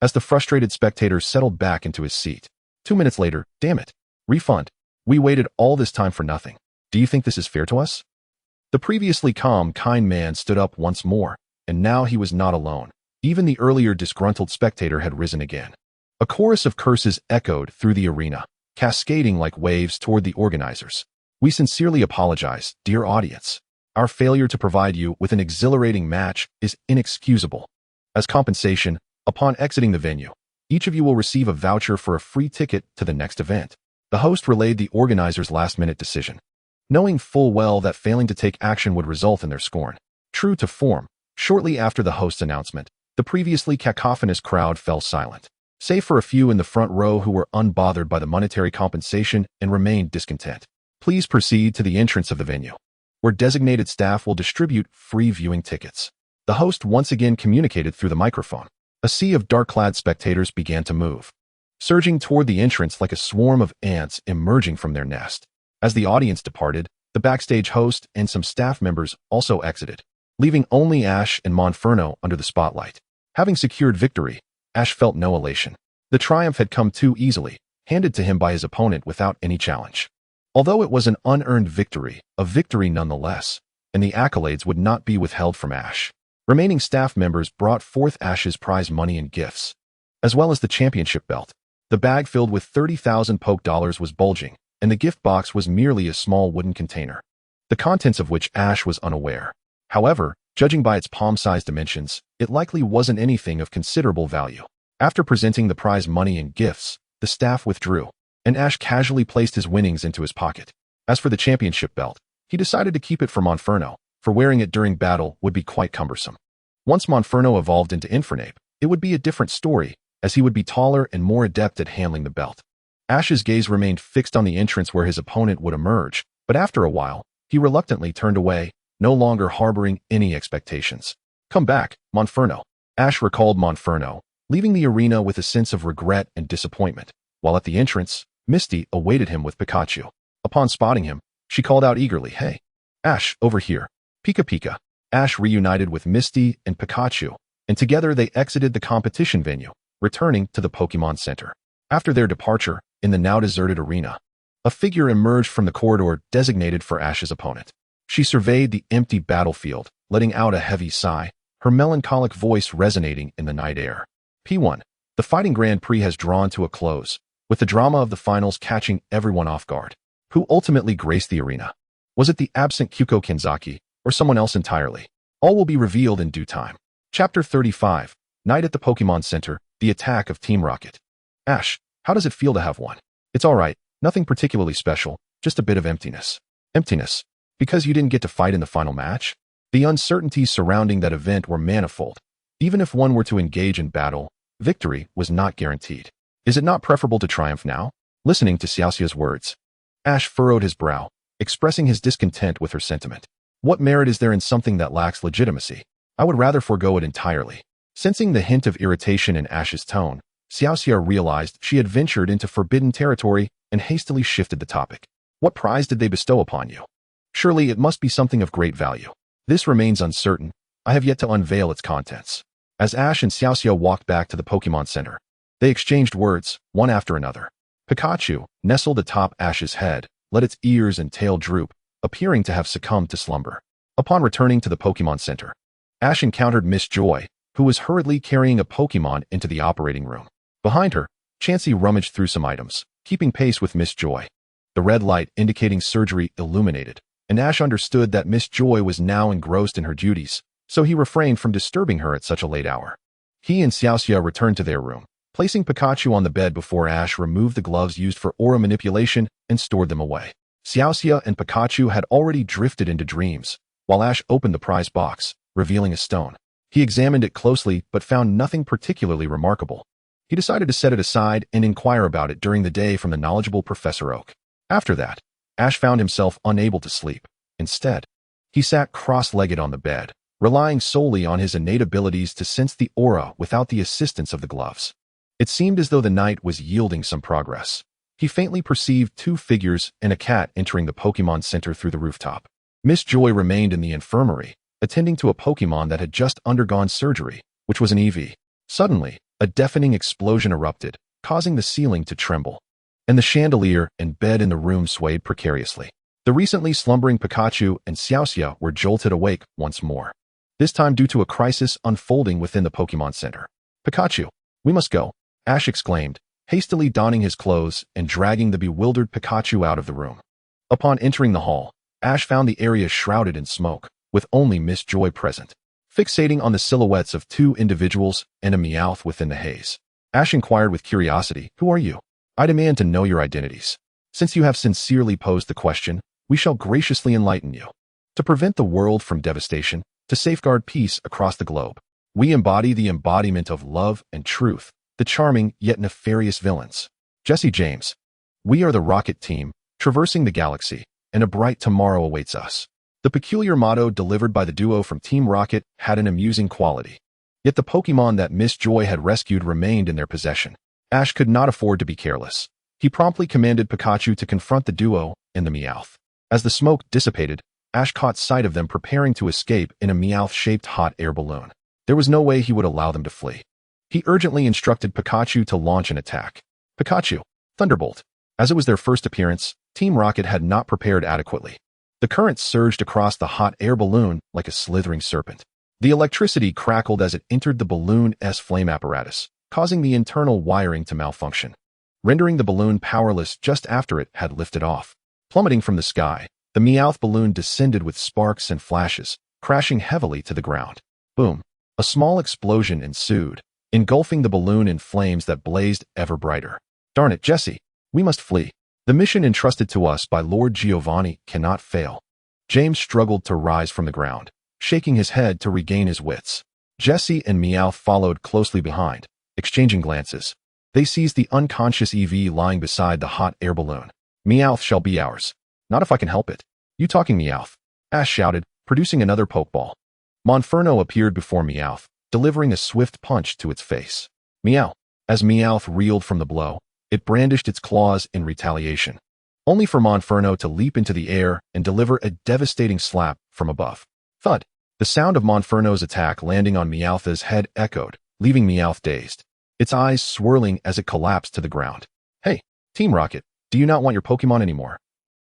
As the frustrated spectator settled back into his seat, 2 minutes later, damn it. Refund. We waited all this time for nothing. Do you think this is fair to us? The previously calm, kind man stood up once more, and now he was not alone. Even the earlier disgruntled spectator had risen again. A chorus of curses echoed through the arena, cascading like waves toward the organizers. We sincerely apologize, dear audience. Our failure to provide you with an exhilarating match is inexcusable. As compensation, upon exiting the venue, each of you will receive a voucher for a free ticket to the next event. The host relayed the organizers' last-minute decision, knowing full well that failing to take action would result in their scorn. True to form, shortly after the host's announcement, the previously cacophonous crowd fell silent, save for a few in the front row who were unbothered by the monetary compensation and remained discontent. Please proceed to the entrance of the venue, where designated staff will distribute free viewing tickets. The host once again communicated through the microphone. A sea of dark-clad spectators began to move, surging toward the entrance like a swarm of ants emerging from their nest. As the audience departed, the backstage host and some staff members also exited, leaving only Ash and Monferno under the spotlight. Having secured victory, Ash felt no elation. The triumph had come too easily, handed to him by his opponent without any challenge. Although it was an unearned victory, a victory nonetheless, and the accolades would not be withheld from Ash. Remaining staff members brought forth Ash's prize money and gifts, as well as the championship belt. The bag filled with 30,000 poke dollars was bulging, and the gift box was merely a small wooden container, the contents of which Ash was unaware. However, judging by its palm-sized dimensions, it likely wasn't anything of considerable value. After presenting the prize money and gifts, the staff withdrew, and Ash casually placed his winnings into his pocket. As for the championship belt, he decided to keep it for Monferno, for wearing it during battle would be quite cumbersome. Once Monferno evolved into Infernape, it would be a different story, as he would be taller and more adept at handling the belt. Ash's gaze remained fixed on the entrance where his opponent would emerge, but after a while, he reluctantly turned away, no longer harboring any expectations. Come back, Monferno. Ash recalled Monferno, leaving the arena with a sense of regret and disappointment, while at the entrance, Misty awaited him with Pikachu. Upon spotting him, she called out eagerly, "Hey, Ash, over here. Pika Pika." Ash reunited with Misty and Pikachu, and together they exited the competition venue, returning to the Pokémon Center. After their departure, in the now deserted arena, a figure emerged from the corridor designated for Ash's opponent. She surveyed the empty battlefield, letting out a heavy sigh, her melancholic voice resonating in the night air. P1. The Fighting Grand Prix has drawn to a close, with the drama of the finals catching everyone off guard. Who ultimately graced the arena? Was it the absent Kyuko Kenzaki, or someone else entirely? All will be revealed in due time. Chapter 35. Night at the Pokémon Center, the attack of Team Rocket. Ash, how does it feel to have won? It's alright, nothing particularly special, just a bit of emptiness. Emptiness? Because you didn't get to fight in the final match? The uncertainties surrounding that event were manifold. Even if one were to engage in battle, victory was not guaranteed. Is it not preferable to triumph now? Listening to Xiaoxia's words, Ash furrowed his brow, expressing his discontent with her sentiment. What merit is there in something that lacks legitimacy? I would rather forego it entirely. Sensing the hint of irritation in Ash's tone, Xiaoxia realized she had ventured into forbidden territory and hastily shifted the topic. What prize did they bestow upon you? Surely it must be something of great value. This remains uncertain. I have yet to unveil its contents. As Ash and Xiaoxia walked back to the Pokémon Center, they exchanged words, one after another. Pikachu, nestled atop Ash's head, let its ears and tail droop, appearing to have succumbed to slumber. Upon returning to the Pokémon Center, Ash encountered Miss Joy, who was hurriedly carrying a Pokémon into the operating room. Behind her, Chansey rummaged through some items, keeping pace with Miss Joy. The red light indicating surgery illuminated, and Ash understood that Miss Joy was now engrossed in her duties, so he refrained from disturbing her at such a late hour. He and Xiaoxia returned to their room, placing Pikachu on the bed before Ash removed the gloves used for aura manipulation and stored them away. Xiaoxia and Pikachu had already drifted into dreams, while Ash opened the prize box, revealing a stone. He examined it closely but found nothing particularly remarkable. He decided to set it aside and inquire about it during the day from the knowledgeable Professor Oak. After that, Ash found himself unable to sleep. Instead, he sat cross-legged on the bed, relying solely on his innate abilities to sense the aura without the assistance of the gloves. It seemed as though the night was yielding some progress. He faintly perceived two figures and a cat entering the Pokémon Center through the rooftop. Miss Joy remained in the infirmary, attending to a Pokémon that had just undergone surgery, which was an EV. Suddenly, a deafening explosion erupted, causing the ceiling to tremble. and the chandelier and bed in the room swayed precariously. The recently slumbering Pikachu and Xiaoxia were jolted awake once more, this time due to a crisis unfolding within the Pokémon Center. "Pikachu, we must go," Ash exclaimed, hastily donning his clothes and dragging the bewildered Pikachu out of the room. Upon entering the hall, Ash found the area shrouded in smoke, with only Miss Joy present. Fixating on the silhouettes of two individuals and a Meowth within the haze, Ash inquired with curiosity, "Who are you? I demand to know your identities. Since you have sincerely posed the question, we shall graciously enlighten you. To prevent the world from devastation, to safeguard peace across the globe, we embody the embodiment of love and truth, the charming yet nefarious villains. Jesse James. We are the Rocket Team, traversing the galaxy, and a bright tomorrow awaits us." The peculiar motto delivered by the duo from Team Rocket had an amusing quality. Yet the Pokémon that Miss Joy had rescued remained in their possession. Ash could not afford to be careless. He promptly commanded Pikachu to confront the duo and the Meowth. As the smoke dissipated, Ash caught sight of them preparing to escape in a Meowth-shaped hot air balloon. There was no way he would allow them to flee. He urgently instructed Pikachu to launch an attack. "Pikachu, Thunderbolt." As it was their first appearance, Team Rocket had not prepared adequately. The current surged across the hot air balloon like a slithering serpent. The electricity crackled as it entered the balloon's flame apparatus, causing the internal wiring to malfunction, rendering the balloon powerless just after it had lifted off. Plummeting from the sky, the Meowth balloon descended with sparks and flashes, crashing heavily to the ground. Boom! A small explosion ensued, engulfing the balloon in flames that blazed ever brighter. "Darn it, Jesse! We must flee. The mission entrusted to us by Lord Giovanni cannot fail." James struggled to rise from the ground, shaking his head to regain his wits. Jesse and Meowth followed closely behind, exchanging glances. They seized the unconscious EV lying beside the hot air balloon. "Meowth shall be ours. Not if I can help it." "You talking, Meowth?" Ash shouted, producing another Pokeball. Monferno appeared before Meowth, delivering a swift punch to its face. "Meow." As Meowth reeled from the blow, it brandished its claws in retaliation, only for Monferno to leap into the air and deliver a devastating slap from above. Thud! The sound of Monferno's attack landing on Meowth's head echoed, leaving Meowth dazed, its eyes swirling as it collapsed to the ground. "Hey, Team Rocket, do you not want your Pokémon anymore?"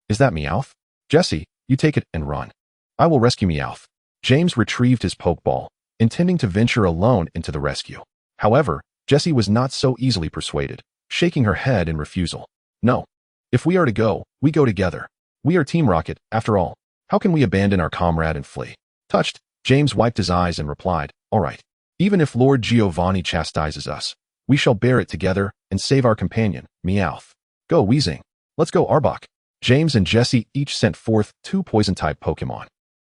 "Is that Meowth?" "Jesse, you take it and run. I will rescue Meowth." James retrieved his Pokeball, intending to venture alone into the rescue. However, Jessie was not so easily persuaded, shaking her head in refusal. "No. If we are to go, we go together. We are Team Rocket, after all. How can we abandon our comrade and flee?" Touched, James wiped his eyes and replied, "All right. Even if Lord Giovanni chastises us, we shall bear it together and save our companion, Meowth. Go, Weezing. Let's go, Arbok." James and Jessie each sent forth 2 poison-type Pokémon,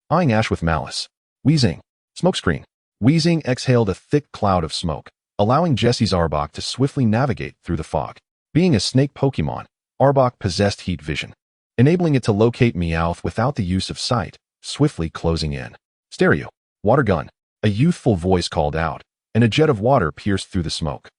eyeing Ash with malice. Weezing. Smokescreen. Weezing exhaled a thick cloud of smoke, allowing Jessie's Arbok to swiftly navigate through the fog. Being a snake Pokémon, Arbok possessed heat vision, enabling it to locate Meowth without the use of sight, swiftly closing in. "Stereo. Water gun." A youthful voice called out, and a jet of water pierced through the smoke,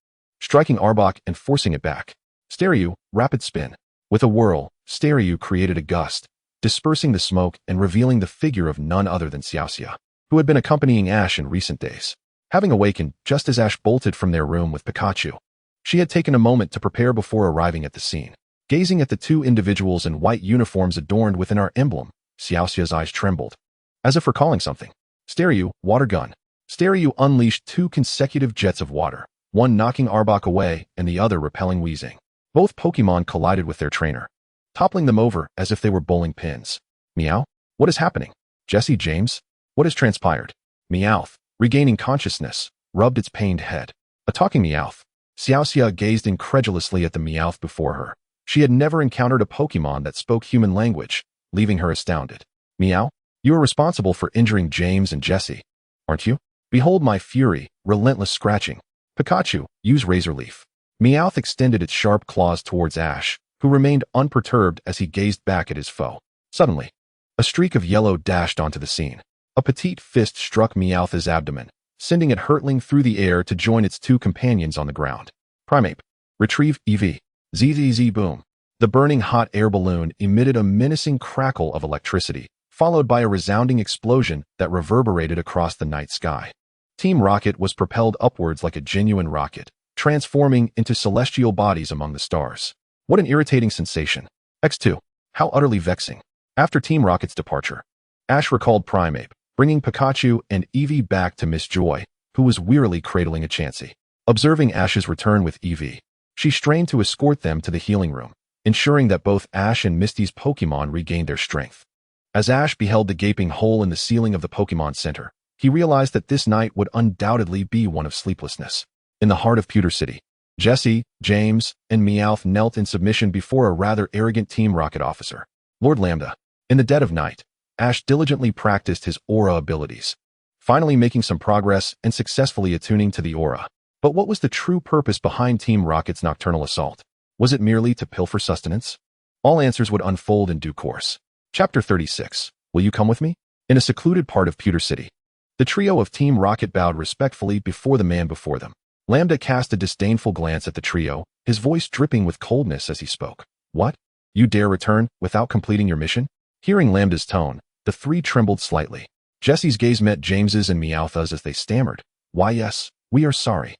striking Arbok and forcing it back. "Stereo. Rapid spin." With a whirl, Stereo created a gust, dispersing the smoke and revealing the figure of none other than Xiaoxia, who had been accompanying Ash in recent days. Having awakened just as Ash bolted from their room with Pikachu, she had taken a moment to prepare before arriving at the scene. Gazing at the 2 individuals in white uniforms adorned within our emblem, Xiaoxia's eyes trembled, as if recalling something. "Stereo, water gun." Stereo unleashed 2 consecutive jets of water, one knocking Arbok away and the other repelling Weezing. Both Pokémon collided with their trainer, toppling them over as if they were bowling pins. "Meow? What is happening? Jesse James? What has transpired?" Meowth, regaining consciousness, rubbed its pained head. A talking Meowth. Xiaoxia gazed incredulously at the Meowth before her. She had never encountered a Pokémon that spoke human language, leaving her astounded. "Meow, you are responsible for injuring James and Jesse, aren't you? Behold my fury, relentless scratching. Pikachu, use Razor Leaf." Meowth extended its sharp claws towards Ash, who remained unperturbed as he gazed back at his foe. Suddenly, a streak of yellow dashed onto the scene. A petite fist struck Meowth's abdomen, sending it hurtling through the air to join its 2 companions on the ground. "Primeape. Retrieve EV. ZZZ boom." The burning hot air balloon emitted a menacing crackle of electricity, followed by a resounding explosion that reverberated across the night sky. Team Rocket was propelled upwards like a genuine rocket, transforming into celestial bodies among the stars. What an irritating sensation. X2. How utterly vexing. After Team Rocket's departure, Ash recalled Primeape, bringing Pikachu and Eevee back to Miss Joy, who was wearily cradling a Chansey. Observing Ash's return with Eevee, she strained to escort them to the healing room, ensuring that both Ash and Misty's Pokémon regained their strength. As Ash beheld the gaping hole in the ceiling of the Pokémon Center, he realized that this night would undoubtedly be one of sleeplessness. In the heart of Pewter City, Jessie, James, and Meowth knelt in submission before a rather arrogant Team Rocket officer, Lord Lambda. In the dead of night, Ash diligently practiced his aura abilities, finally making some progress and successfully attuning to the aura. But what was the true purpose behind Team Rocket's nocturnal assault? Was it merely to pilfer sustenance? All answers would unfold in due course. Chapter 36. Will you come with me? In a secluded part of Pewter City, the trio of Team Rocket bowed respectfully before the man before them. Lambda cast a disdainful glance at the trio, his voice dripping with coldness as he spoke. What? You dare return without completing your mission? Hearing Lambda's tone, the three trembled slightly. Jessie's gaze met James's and Meowth's as they stammered. Why yes, we are sorry.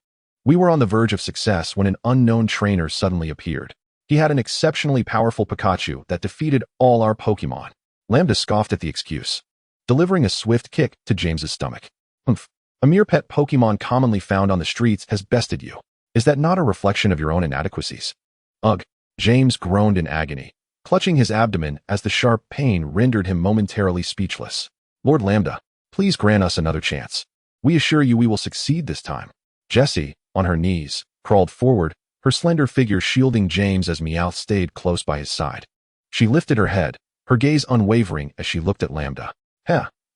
We were on the verge of success when an unknown trainer suddenly appeared. He had an exceptionally powerful Pikachu that defeated all our Pokémon. Lambda scoffed at the excuse, delivering a swift kick to James's stomach. Humph. A mere pet Pokémon commonly found on the streets has bested you. Is that not a reflection of your own inadequacies? Ugh. James groaned in agony, clutching his abdomen as the sharp pain rendered him momentarily speechless. Lord Lambda, please grant us another chance. We assure you we will succeed this time. Jessie, on her knees, crawled forward, her slender figure shielding James as Meowth stayed close by his side. She lifted her head, her gaze unwavering as she looked at Lambda.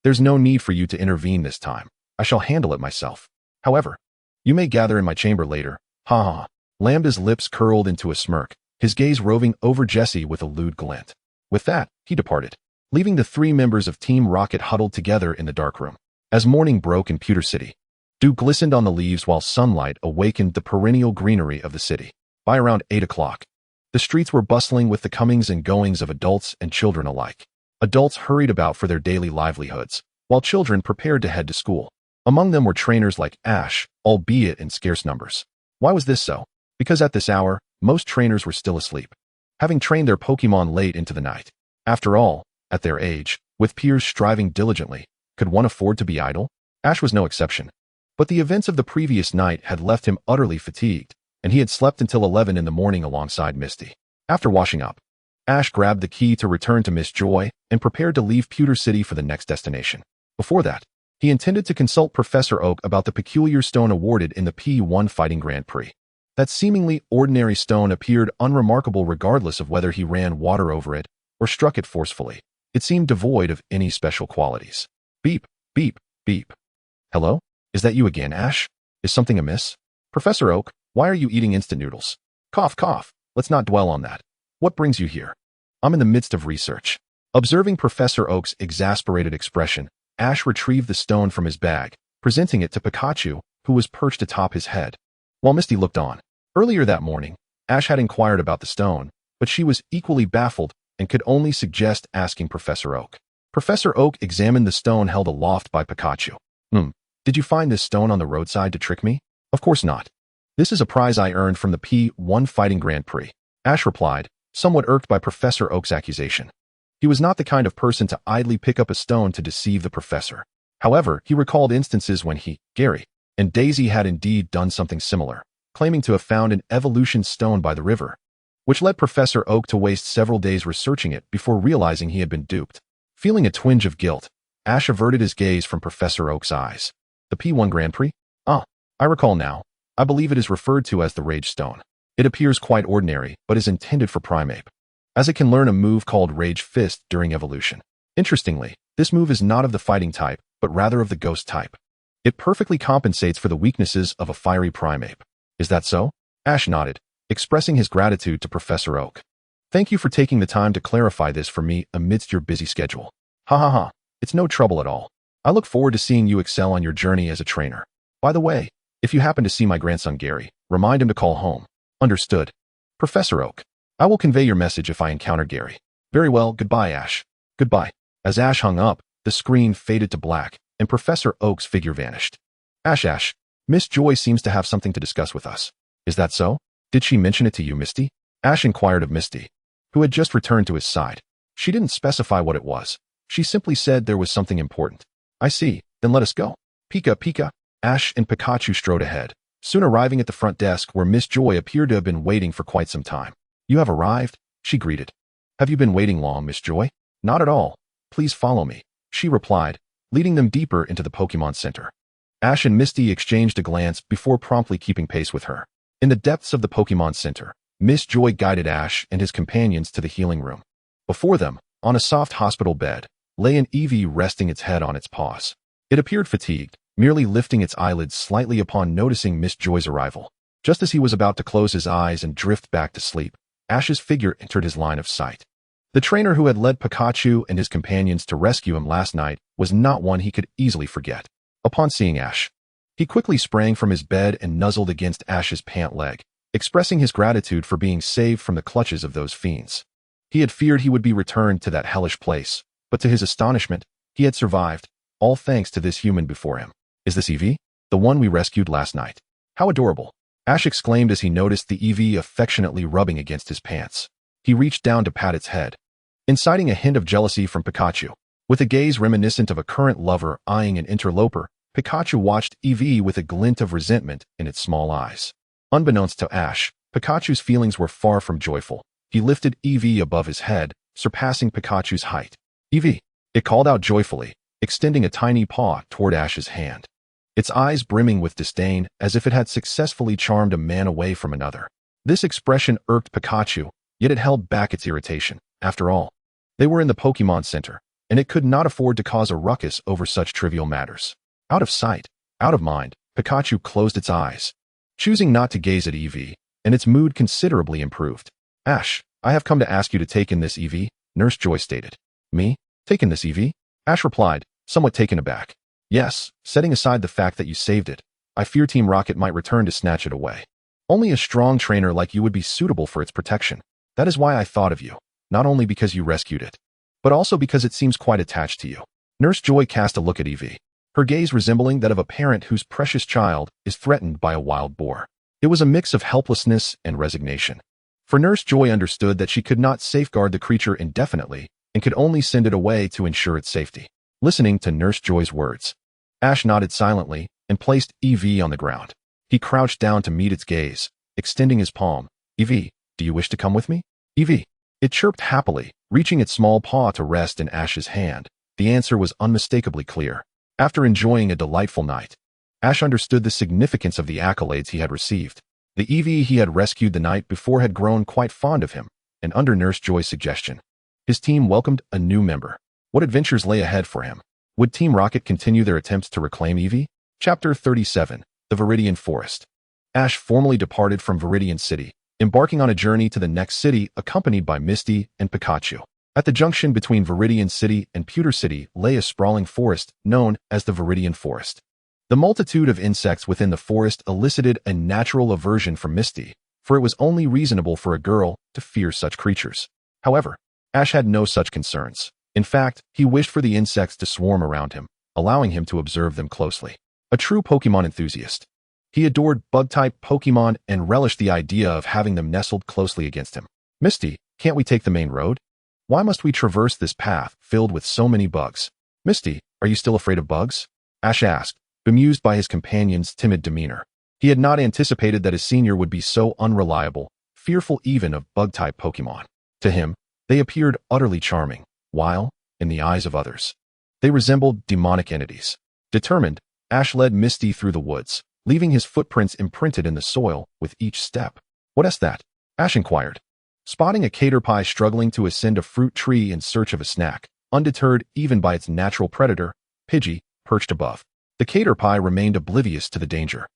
There's no need for you to intervene this time. I shall handle it myself. However, you may gather in my chamber later. Ha ha. Lambda's lips curled into a smirk, his gaze roving over Jessie with a lewd glint. With that, he departed, leaving the three members of Team Rocket huddled together in the dark room. As morning broke in Pewter City, dew glistened on the leaves while sunlight awakened the perennial greenery of the city. By around 8 o'clock, the streets were bustling with the comings and goings of adults and children alike. Adults hurried about for their daily livelihoods, while children prepared to head to school. Among them were trainers like Ash, albeit in scarce numbers. Why was this so? Because at this hour, most trainers were still asleep, having trained their Pokémon late into the night. After all, at their age, with peers striving diligently, could one afford to be idle? Ash was no exception. But the events of the previous night had left him utterly fatigued, and he had slept until 11 in the morning alongside Misty. After washing up, Ash grabbed the key to return to Miss Joy and prepared to leave Pewter City for the next destination. Before that, he intended to consult Professor Oak about the peculiar stone awarded in the P1 Fighting Grand Prix. That seemingly ordinary stone appeared unremarkable regardless of whether he ran water over it or struck it forcefully. It seemed devoid of any special qualities. Beep, beep, beep. Hello? Is that you again, Ash? Is something amiss? Professor Oak, why are you eating instant noodles? Cough, cough. Let's not dwell on that. What brings you here? I'm in the midst of research. Observing Professor Oak's exasperated expression, Ash retrieved the stone from his bag, presenting it to Pikachu, who was perched atop his head, while Misty looked on. Earlier that morning, Ash had inquired about the stone, but she was equally baffled and could only suggest asking Professor Oak. Professor Oak examined the stone held aloft by Pikachu. Did you find this stone on the roadside to trick me? Of course not. This is a prize I earned from the P1 Fighting Grand Prix. Ash replied, somewhat irked by Professor Oak's accusation. He was not the kind of person to idly pick up a stone to deceive the professor. However, he recalled instances when he, Gary, and Daisy had indeed done something similar, claiming to have found an evolution stone by the river, which led Professor Oak to waste several days researching it before realizing he had been duped. Feeling a twinge of guilt, Ash averted his gaze from Professor Oak's eyes. The P1 Grand Prix? Ah, I recall now. I believe it is referred to as the Rage Stone. It appears quite ordinary, but is intended for Primeape, as it can learn a move called Rage Fist during evolution. Interestingly, this move is not of the fighting type, but rather of the ghost type. It perfectly compensates for the weaknesses of a fiery Primeape. Is that so? Ash nodded, expressing his gratitude to Professor Oak. Thank you for taking the time to clarify this for me amidst your busy schedule. Ha ha ha, it's no trouble at all. I look forward to seeing you excel on your journey as a trainer. By the way, if you happen to see my grandson Gary, remind him to call home. Understood. Professor Oak, I will convey your message if I encounter Gary. Very well, goodbye, Ash. Goodbye. As Ash hung up, the screen faded to black, and Professor Oak's figure vanished. Ash, Miss Joy seems to have something to discuss with us. Is that so? Did she mention it to you, Misty? Ash inquired of Misty, who had just returned to his side. She didn't specify what it was. She simply said there was something important. I see, then let us go. Pika Pika. Ash and Pikachu strode ahead, soon arriving at the front desk where Miss Joy appeared to have been waiting for quite some time. You have arrived, she greeted. Have you been waiting long, Miss Joy? Not at all. Please follow me, she replied, leading them deeper into the Pokémon Center. Ash and Misty exchanged a glance before promptly keeping pace with her. In the depths of the Pokémon Center, Miss Joy guided Ash and his companions to the healing room. Before them, on a soft hospital bed, lay an Eevee resting its head on its paws. It appeared fatigued, merely lifting its eyelids slightly upon noticing Miss Joy's arrival. Just as he was about to close his eyes and drift back to sleep, Ash's figure entered his line of sight. The trainer who had led Pikachu and his companions to rescue him last night was not one he could easily forget. Upon seeing Ash, he quickly sprang from his bed and nuzzled against Ash's pant leg, expressing his gratitude for being saved from the clutches of those fiends. He had feared he would be returned to that hellish place, but to his astonishment, he had survived, all thanks to this human before him. Is this Eevee? The one we rescued last night? How adorable! Ash exclaimed as he noticed the Eevee affectionately rubbing against his pants. He reached down to pat its head, inciting a hint of jealousy from Pikachu. With a gaze reminiscent of a current lover eyeing an interloper, Pikachu watched Eevee with a glint of resentment in its small eyes. Unbeknownst to Ash, Pikachu's feelings were far from joyful. He lifted Eevee above his head, surpassing Pikachu's height. Eevee! It called out joyfully, extending a tiny paw toward Ash's hand, its eyes brimming with disdain as if it had successfully charmed a man away from another. This expression irked Pikachu, yet it held back its irritation. After all, they were in the Pokémon Center, and it could not afford to cause a ruckus over such trivial matters. Out of sight, out of mind, Pikachu closed its eyes, choosing not to gaze at Eevee, and its mood considerably improved. Ash, I have come to ask you to take in this Eevee, Nurse Joy stated. Me? Take in this Eevee? Ash replied, somewhat taken aback. Yes, setting aside the fact that you saved it, I fear Team Rocket might return to snatch it away. Only a strong trainer like you would be suitable for its protection. That is why I thought of you, not only because you rescued it, but also because it seems quite attached to you. Nurse Joy cast a look at Eevee, her gaze resembling that of a parent whose precious child is threatened by a wild boar. It was a mix of helplessness and resignation. For Nurse Joy understood that she could not safeguard the creature indefinitely and could only send it away to ensure its safety. Listening to Nurse Joy's words, Ash nodded silently and placed Eevee on the ground. He crouched down to meet its gaze, extending his palm. Eevee, do you wish to come with me? Eevee. It chirped happily, reaching its small paw to rest in Ash's hand. The answer was unmistakably clear. After enjoying a delightful night, Ash understood the significance of the accolades he had received. The Eevee he had rescued the night before had grown quite fond of him, and under Nurse Joy's suggestion, his team welcomed a new member. What adventures lay ahead for him? Would Team Rocket continue their attempts to reclaim Eevee? Chapter 37, The Viridian Forest. Ash formally departed from Viridian City, embarking on a journey to the next city accompanied by Misty and Pikachu. At the junction between Viridian City and Pewter City lay a sprawling forest known as the Viridian Forest. The multitude of insects within the forest elicited a natural aversion from Misty, for it was only reasonable for a girl to fear such creatures. However, Ash had no such concerns. In fact, he wished for the insects to swarm around him, allowing him to observe them closely. A true Pokémon enthusiast, he adored bug-type Pokémon and relished the idea of having them nestled closely against him. Misty, can't we take the main road? Why must we traverse this path filled with so many bugs? Misty, are you still afraid of bugs? Ash asked, bemused by his companion's timid demeanor. He had not anticipated that his senior would be so unreliable, fearful even of bug-type Pokémon. To him, they appeared utterly charming, while, in the eyes of others, they resembled demonic entities. Determined, Ash led Misty through the woods, leaving his footprints imprinted in the soil with each step. What is that? Ash inquired, spotting a caterpie struggling to ascend a fruit tree in search of a snack, undeterred even by its natural predator, Pidgey, perched above. The caterpie remained oblivious to the danger,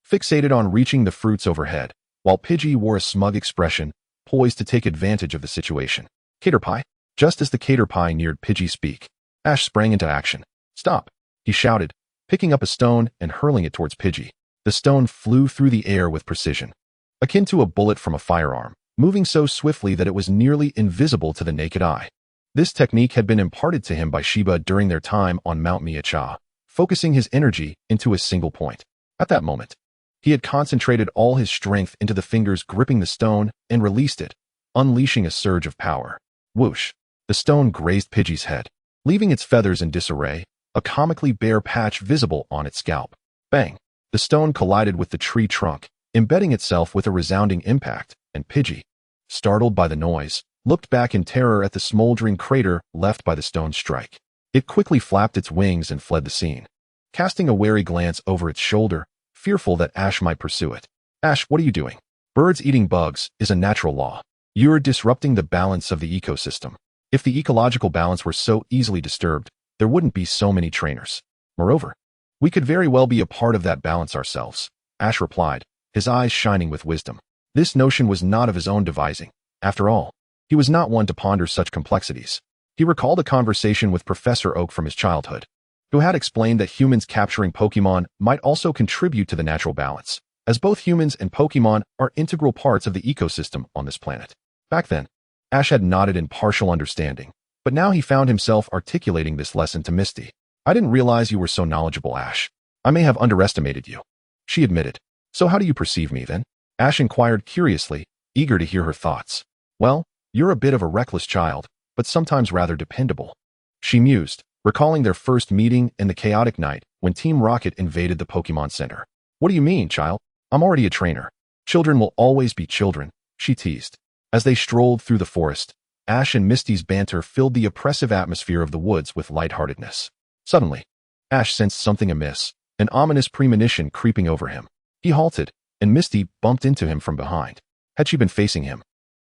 fixated on reaching the fruits overhead, while Pidgey wore a smug expression, poised to take advantage of the situation. Caterpie? Just as the caterpie neared Pidgey's beak, Ash sprang into action. Stop! He shouted, picking up a stone and hurling it towards Pidgey. The stone flew through the air with precision, akin to a bullet from a firearm, moving so swiftly that it was nearly invisible to the naked eye. This technique had been imparted to him by Shiba during their time on Mount Miacha, focusing his energy into a single point. At that moment, he had concentrated all his strength into the fingers gripping the stone and released it, unleashing a surge of power. Whoosh! The stone grazed Pidgey's head, leaving its feathers in disarray, a comically bare patch visible on its scalp. Bang! The stone collided with the tree trunk, embedding itself with a resounding impact, and Pidgey, startled by the noise, looked back in terror at the smoldering crater left by the stone's strike. It quickly flapped its wings and fled the scene, casting a wary glance over its shoulder, fearful that Ash might pursue it. Ash, what are you doing? Birds eating bugs is a natural law. You're disrupting the balance of the ecosystem. If the ecological balance were so easily disturbed, there wouldn't be so many trainers. Moreover, we could very well be a part of that balance ourselves, Ash replied, his eyes shining with wisdom. This notion was not of his own devising. After all, he was not one to ponder such complexities. He recalled a conversation with Professor Oak from his childhood, who had explained that humans capturing Pokémon might also contribute to the natural balance, as both humans and Pokémon are integral parts of the ecosystem on this planet. Back then, Ash had nodded in partial understanding, but now he found himself articulating this lesson to Misty. I didn't realize you were so knowledgeable, Ash. I may have underestimated you, she admitted. So how do you perceive me, then? Ash inquired curiously, eager to hear her thoughts. Well, you're a bit of a reckless child, but sometimes rather dependable, she mused, recalling their first meeting in the chaotic night when Team Rocket invaded the Pokémon Center. What do you mean, child? I'm already a trainer. Children will always be children, she teased. As they strolled through the forest, Ash and Misty's banter filled the oppressive atmosphere of the woods with lightheartedness. Suddenly, Ash sensed something amiss, an ominous premonition creeping over him. He halted, and Misty bumped into him from behind. Had she been facing him,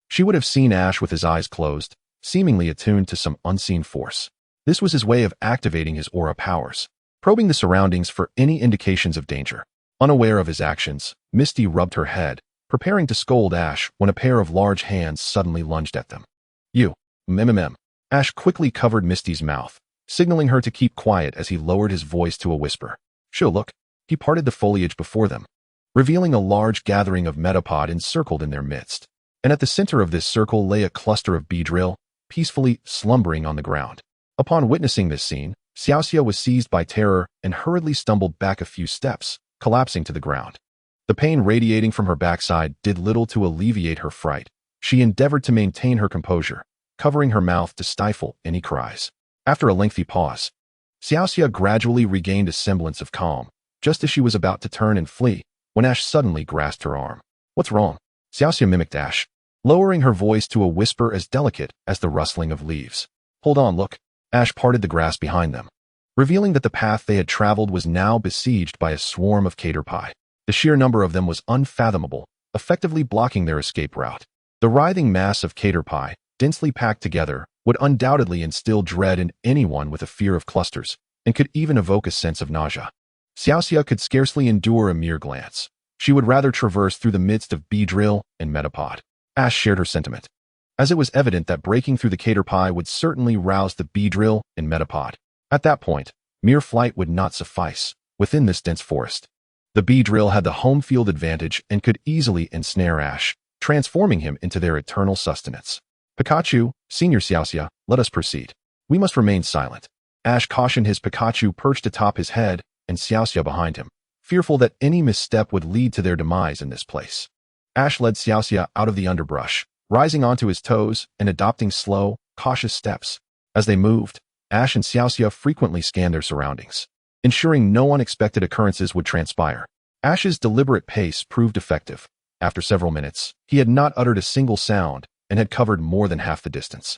she would have seen Ash with his eyes closed, seemingly attuned to some unseen force. This was his way of activating his aura powers, probing the surroundings for any indications of danger. Unaware of his actions, Misty rubbed her head, preparing to scold Ash when a pair of large hands suddenly lunged at them. You, mm. Ash quickly covered Misty's mouth, signaling her to keep quiet as he lowered his voice to a whisper. Sure, look. He parted the foliage before them, revealing a large gathering of Metapod encircled in their midst. And at the center of this circle lay a cluster of Beedrill, peacefully slumbering on the ground. Upon witnessing this scene, Xiaoxia was seized by terror and hurriedly stumbled back a few steps, collapsing to the ground. The pain radiating from her backside did little to alleviate her fright. She endeavored to maintain her composure, covering her mouth to stifle any cries. After a lengthy pause, Xiaoxia gradually regained a semblance of calm, just as she was about to turn and flee, when Ash suddenly grasped her arm. What's wrong? Xiaoxia mimicked Ash, lowering her voice to a whisper as delicate as the rustling of leaves. Hold on, look. Ash parted the grass behind them, revealing that the path they had traveled was now besieged by a swarm of caterpie. The sheer number of them was unfathomable, effectively blocking their escape route. The writhing mass of caterpie, densely packed together, would undoubtedly instill dread in anyone with a fear of clusters, and could even evoke a sense of nausea. Xiaoxia could scarcely endure a mere glance. She would rather traverse through the midst of Beedrill and Metapod. Ash shared her sentiment, as it was evident that breaking through the caterpie would certainly rouse the Beedrill and Metapod. At that point, mere flight would not suffice within this dense forest. The Beedrill had the home field advantage and could easily ensnare Ash, transforming him into their eternal sustenance. Pikachu, Senior Xiaoxia, let us proceed. We must remain silent. Ash cautioned his Pikachu perched atop his head and Xiaoxia behind him, fearful that any misstep would lead to their demise in this place. Ash led Xiaoxia out of the underbrush, rising onto his toes and adopting slow, cautious steps. As they moved, Ash and Xiaoxia frequently scanned their surroundings, ensuring no unexpected occurrences would transpire. Ash's deliberate pace proved effective. After several minutes, he had not uttered a single sound and had covered more than half the distance.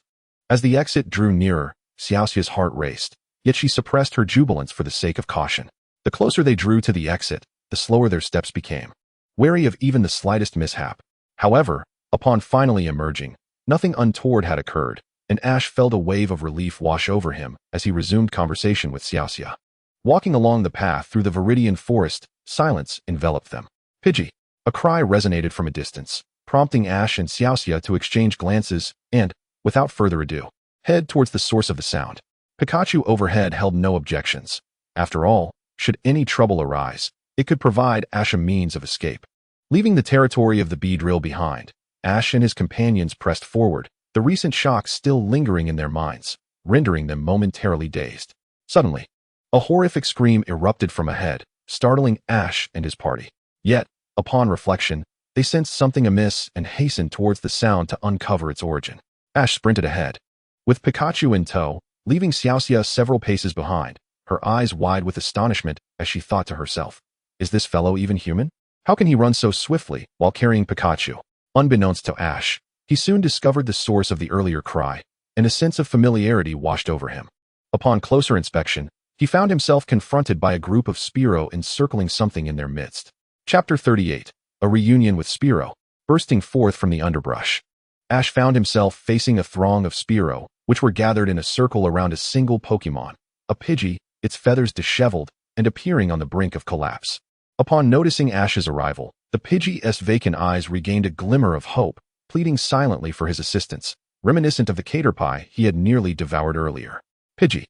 As the exit drew nearer, Xiaoxia's heart raced, yet she suppressed her jubilance for the sake of caution. The closer they drew to the exit, the slower their steps became, wary of even the slightest mishap. However, upon finally emerging, nothing untoward had occurred, and Ash felt a wave of relief wash over him as he resumed conversation with Xiaoxia. Walking along the path through the Viridian forest, silence enveloped them. Pidgey! A cry resonated from a distance, prompting Ash and Xiaoxia to exchange glances and, without further ado, head towards the source of the sound. Pikachu overhead held no objections. After all, should any trouble arise, it could provide Ash a means of escape. Leaving the territory of the Beedrill behind, Ash and his companions pressed forward, the recent shock still lingering in their minds, rendering them momentarily dazed. Suddenly, a horrific scream erupted from ahead, startling Ash and his party. Yet, upon reflection, They sensed something amiss and hastened towards the sound to uncover its origin. Ash sprinted ahead, with Pikachu in tow, leaving Xiaoxia several paces behind, her eyes wide with astonishment as she thought to herself, "Is this fellow even human? How can he run so swiftly while carrying Pikachu?" Unbeknownst to Ash, he soon discovered the source of the earlier cry, and a sense of familiarity washed over him. Upon closer inspection, he found himself confronted by a group of Spearow encircling something in their midst. Chapter 38. A reunion with Spearow. Bursting forth from the underbrush, Ash found himself facing a throng of Spearow, which were gathered in a circle around a single Pokémon, a Pidgey, its feathers disheveled and appearing on the brink of collapse. Upon noticing Ash's arrival, the Pidgey's vacant eyes regained a glimmer of hope, pleading silently for his assistance, reminiscent of the caterpie he had nearly devoured earlier. "Pidgey!"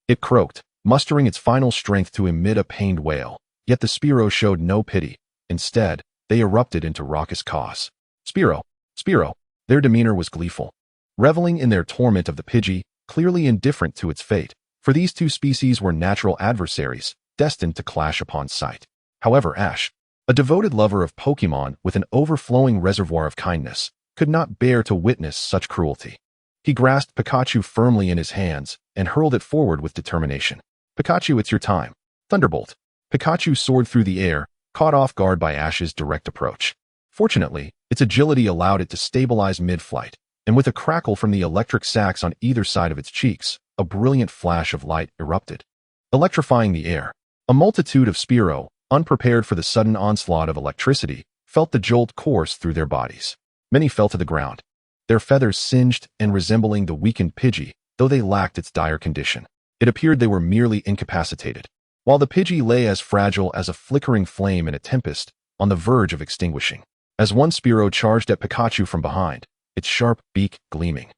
It croaked, mustering its final strength to emit a pained wail. Yet the Spearow showed no pity. Instead, they erupted into raucous caws. "Spearow! Spearow!" Their demeanor was gleeful, reveling in their torment of the Pidgey, clearly indifferent to its fate, for these two species were natural adversaries, destined to clash upon sight. However, Ash, a devoted lover of Pokémon with an overflowing reservoir of kindness, could not bear to witness such cruelty. He grasped Pikachu firmly in his hands and hurled it forward with determination. "Pikachu, it's your time." Thunderbolt. Pikachu soared through the air, caught off guard by Ash's direct approach. Fortunately, its agility allowed it to stabilize mid-flight, and with a crackle from the electric sacs on either side of its cheeks, a brilliant flash of light erupted, electrifying the air. A multitude of Spearow, unprepared for the sudden onslaught of electricity, felt the jolt course through their bodies. Many fell to the ground, their feathers singed and resembling the weakened Pidgey, though they lacked its dire condition. It appeared they were merely incapacitated, while the Pidgey lay as fragile as a flickering flame in a tempest, on the verge of extinguishing. As one Spearow charged at Pikachu from behind, its sharp beak gleaming,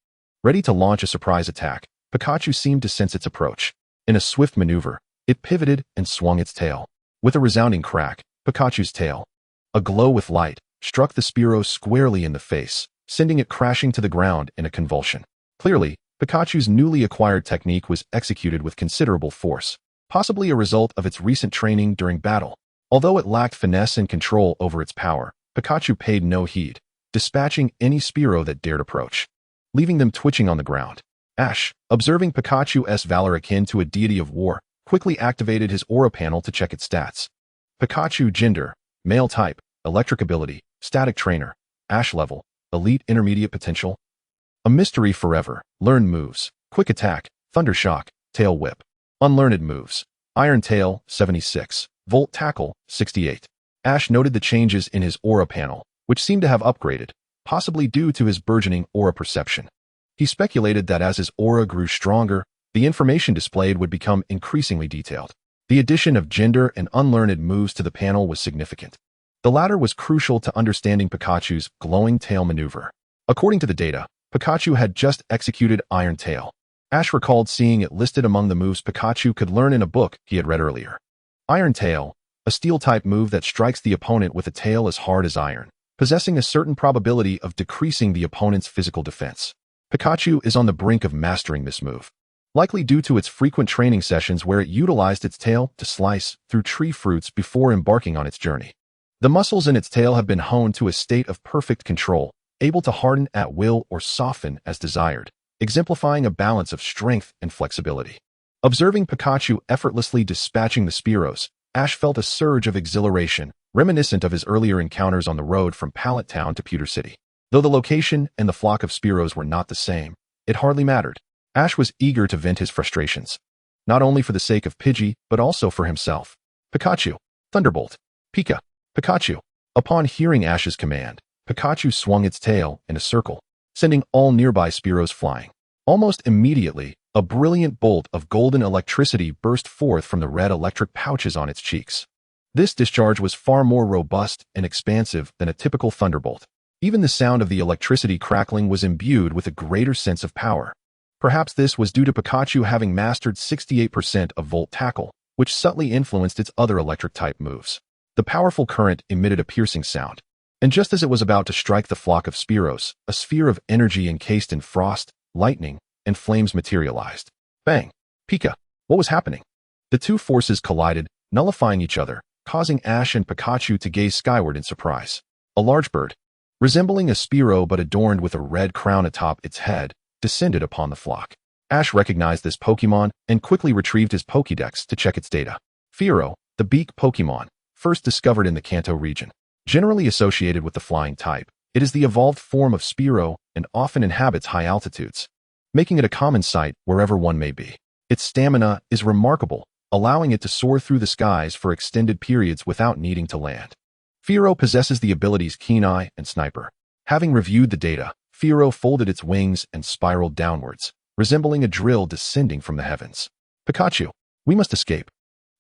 ready to launch a surprise attack, Pikachu seemed to sense its approach. In a swift maneuver, it pivoted and swung its tail. With a resounding crack, Pikachu's tail, aglow with light, struck the Spearow squarely in the face, sending it crashing to the ground in a convulsion. Clearly, Pikachu's newly acquired technique was executed with considerable force, possibly a result of its recent training during battle. Although it lacked finesse and control over its power, Pikachu paid no heed, dispatching any Spearow that dared approach, leaving them twitching on the ground. Ash, observing Pikachu's valor akin to a deity of war, quickly activated his aura panel to check its stats. Pikachu gender, male type, electric ability, static trainer, Ash level, elite intermediate potential. A mystery forever. Learned moves, quick attack, thunder shock, tail whip. Unlearned moves, iron tail, 76, volt tackle, 68. Ash noted the changes in his aura panel, which seemed to have upgraded, possibly due to his burgeoning aura perception. He speculated that as his aura grew stronger, the information displayed would become increasingly detailed. The addition of gender and unlearned moves to the panel was significant. The latter was crucial to understanding Pikachu's glowing tail maneuver. According to the data, Pikachu had just executed Iron Tail. Ash recalled seeing it listed among the moves Pikachu could learn in a book he had read earlier. Iron Tail, a steel-type move that strikes the opponent with a tail as hard as iron, possessing a certain probability of decreasing the opponent's physical defense. Pikachu is on the brink of mastering this move, likely due to its frequent training sessions where it utilized its tail to slice through tree fruits before embarking on its journey. The muscles in its tail have been honed to a state of perfect control, able to harden at will or soften as desired, exemplifying a balance of strength and flexibility. Observing Pikachu effortlessly dispatching the Spearows, Ash felt a surge of exhilaration, reminiscent of his earlier encounters on the road from Pallet Town to Pewter City. Though the location and the flock of Spearows were not the same, it hardly mattered. Ash was eager to vent his frustrations, not only for the sake of Pidgey, but also for himself. "Pikachu! Thunderbolt! Pika! Pikachu!" Upon hearing Ash's command, Pikachu swung its tail in a circle, sending all nearby Spearows flying. Almost immediately, a brilliant bolt of golden electricity burst forth from the red electric pouches on its cheeks. This discharge was far more robust and expansive than a typical thunderbolt. Even the sound of the electricity crackling was imbued with a greater sense of power. Perhaps this was due to Pikachu having mastered 68% of Volt Tackle, which subtly influenced its other electric-type moves. The powerful current emitted a piercing sound, and just as it was about to strike the flock of Spearows, a sphere of energy encased in frost, lightning, and flames materialized. Bang! Pika! What was happening? The two forces collided, nullifying each other, causing Ash and Pikachu to gaze skyward in surprise. A large bird, resembling a Spearow but adorned with a red crown atop its head, descended upon the flock. Ash recognized this Pokémon and quickly retrieved his Pokédex to check its data. Fearow, the beak Pokémon, first discovered in the Kanto region. Generally associated with the flying type, it is the evolved form of Spearow and often inhabits high altitudes, making it a common sight wherever one may be. Its stamina is remarkable, allowing it to soar through the skies for extended periods without needing to land. Fearow possesses the abilities Keen Eye and Sniper. Having reviewed the data, Fearow folded its wings and spiraled downwards, resembling a drill descending from the heavens. Pikachu, we must escape.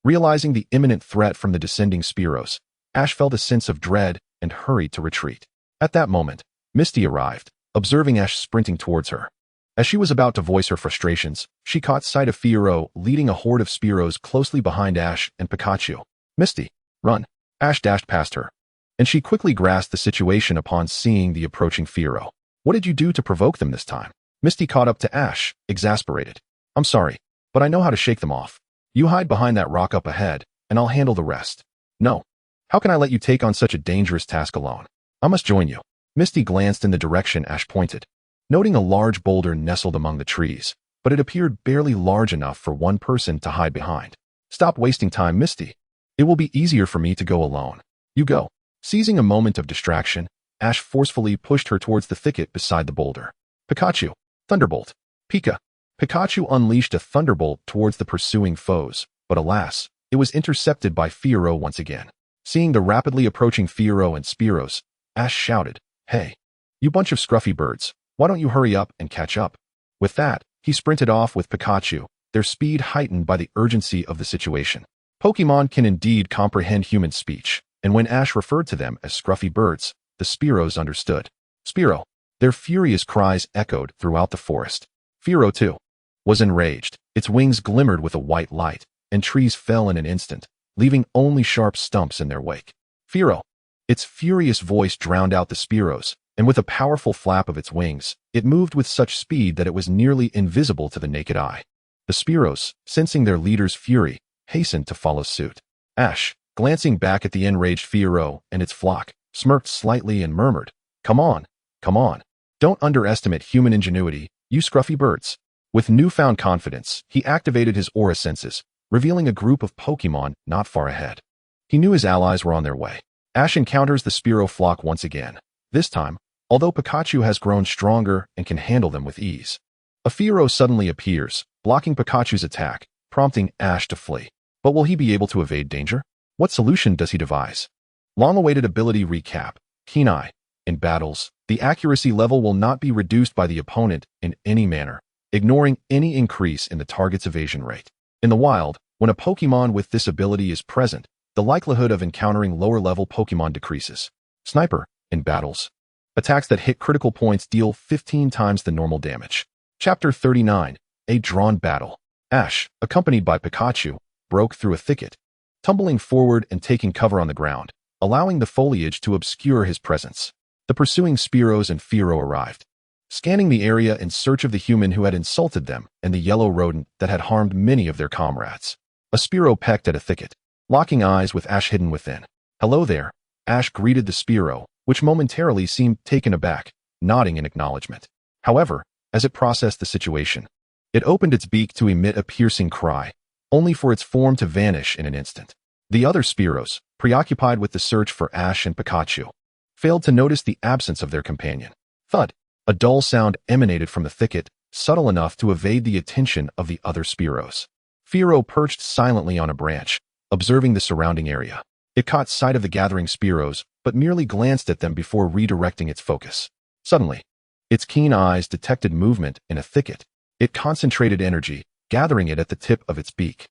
Realizing the imminent threat from the descending Spearows, Ash felt a sense of dread and hurried to retreat. At that moment, Misty arrived, observing Ash sprinting towards her. As she was about to voice her frustrations, she caught sight of Fearow leading a horde of Spearows closely behind Ash and Pikachu. Misty, run! Ash dashed past her, and she quickly grasped the situation upon seeing the approaching Fearow. What did you do to provoke them this time? Misty caught up to Ash, exasperated. I'm sorry, but I know how to shake them off. You hide behind that rock up ahead, and I'll handle the rest. No. How can I let you take on such a dangerous task alone? I must join you. Misty glanced in the direction Ash pointed, noting a large boulder nestled among the trees, but it appeared barely large enough for one person to hide behind. Stop wasting time, Misty. It will be easier for me to go alone. You go. Seizing a moment of distraction, Ash forcefully pushed her towards the thicket beside the boulder. Pikachu, Thunderbolt. Pikachu unleashed a thunderbolt towards the pursuing foes, but alas, it was intercepted by Fearow once again. Seeing the rapidly approaching Fearow and Spearows, Ash shouted, Hey, you bunch of scruffy birds, why don't you hurry up and catch up? With that, he sprinted off with Pikachu, their speed heightened by the urgency of the situation. Pokémon can indeed comprehend human speech, and when Ash referred to them as scruffy birds, the Spearows understood. Spearow. Their furious cries echoed throughout the forest. Fearow, too, was enraged. Its wings glimmered with a white light, and trees fell in an instant, leaving only sharp stumps in their wake. Fearow. Its furious voice drowned out the Spearows, and with a powerful flap of its wings, it moved with such speed that it was nearly invisible to the naked eye. The Spearows, sensing their leader's fury, hastened to follow suit. Ash, glancing back at the enraged Fearow and its flock, smirked slightly and murmured, Come on. Don't underestimate human ingenuity, you scruffy birds. With newfound confidence, he activated his aura senses, revealing a group of Pokémon not far ahead. He knew his allies were on their way. Ash encounters the Spearow flock once again. This time, although Pikachu has grown stronger and can handle them with ease. A Fearow suddenly appears, blocking Pikachu's attack, prompting Ash to flee. But will he be able to evade danger? What solution does he devise? Long-awaited ability recap. Keen Eye. In battles, the accuracy level will not be reduced by the opponent in any manner, ignoring any increase in the target's evasion rate. In the wild, when a Pokémon with this ability is present, the likelihood of encountering lower-level Pokémon decreases. Sniper. In battles, attacks that hit critical points deal 15 times the normal damage. Chapter 39. A Drawn Battle. Ash, accompanied by Pikachu, broke through a thicket, tumbling forward and taking cover on the ground, allowing the foliage to obscure his presence. The pursuing Spearows and Fearow arrived, scanning the area in search of the human who had insulted them and the yellow rodent that had harmed many of their comrades. A Spearow pecked at a thicket, locking eyes with Ash hidden within. Hello there. Ash greeted the Spearow, which momentarily seemed taken aback, nodding in acknowledgement. However, as it processed the situation, it opened its beak to emit a piercing cry, only for its form to vanish in an instant. The other Spearows, preoccupied with the search for Ash and Pikachu, failed to notice the absence of their companion. Thud! A dull sound emanated from the thicket, subtle enough to evade the attention of the other Spearows. Fearow perched silently on a branch, observing the surrounding area. It caught sight of the gathering Spearows, but merely glanced at them before redirecting its focus. Suddenly, its keen eyes detected movement in a thicket. It concentrated energy, gathering it at the tip of its beak.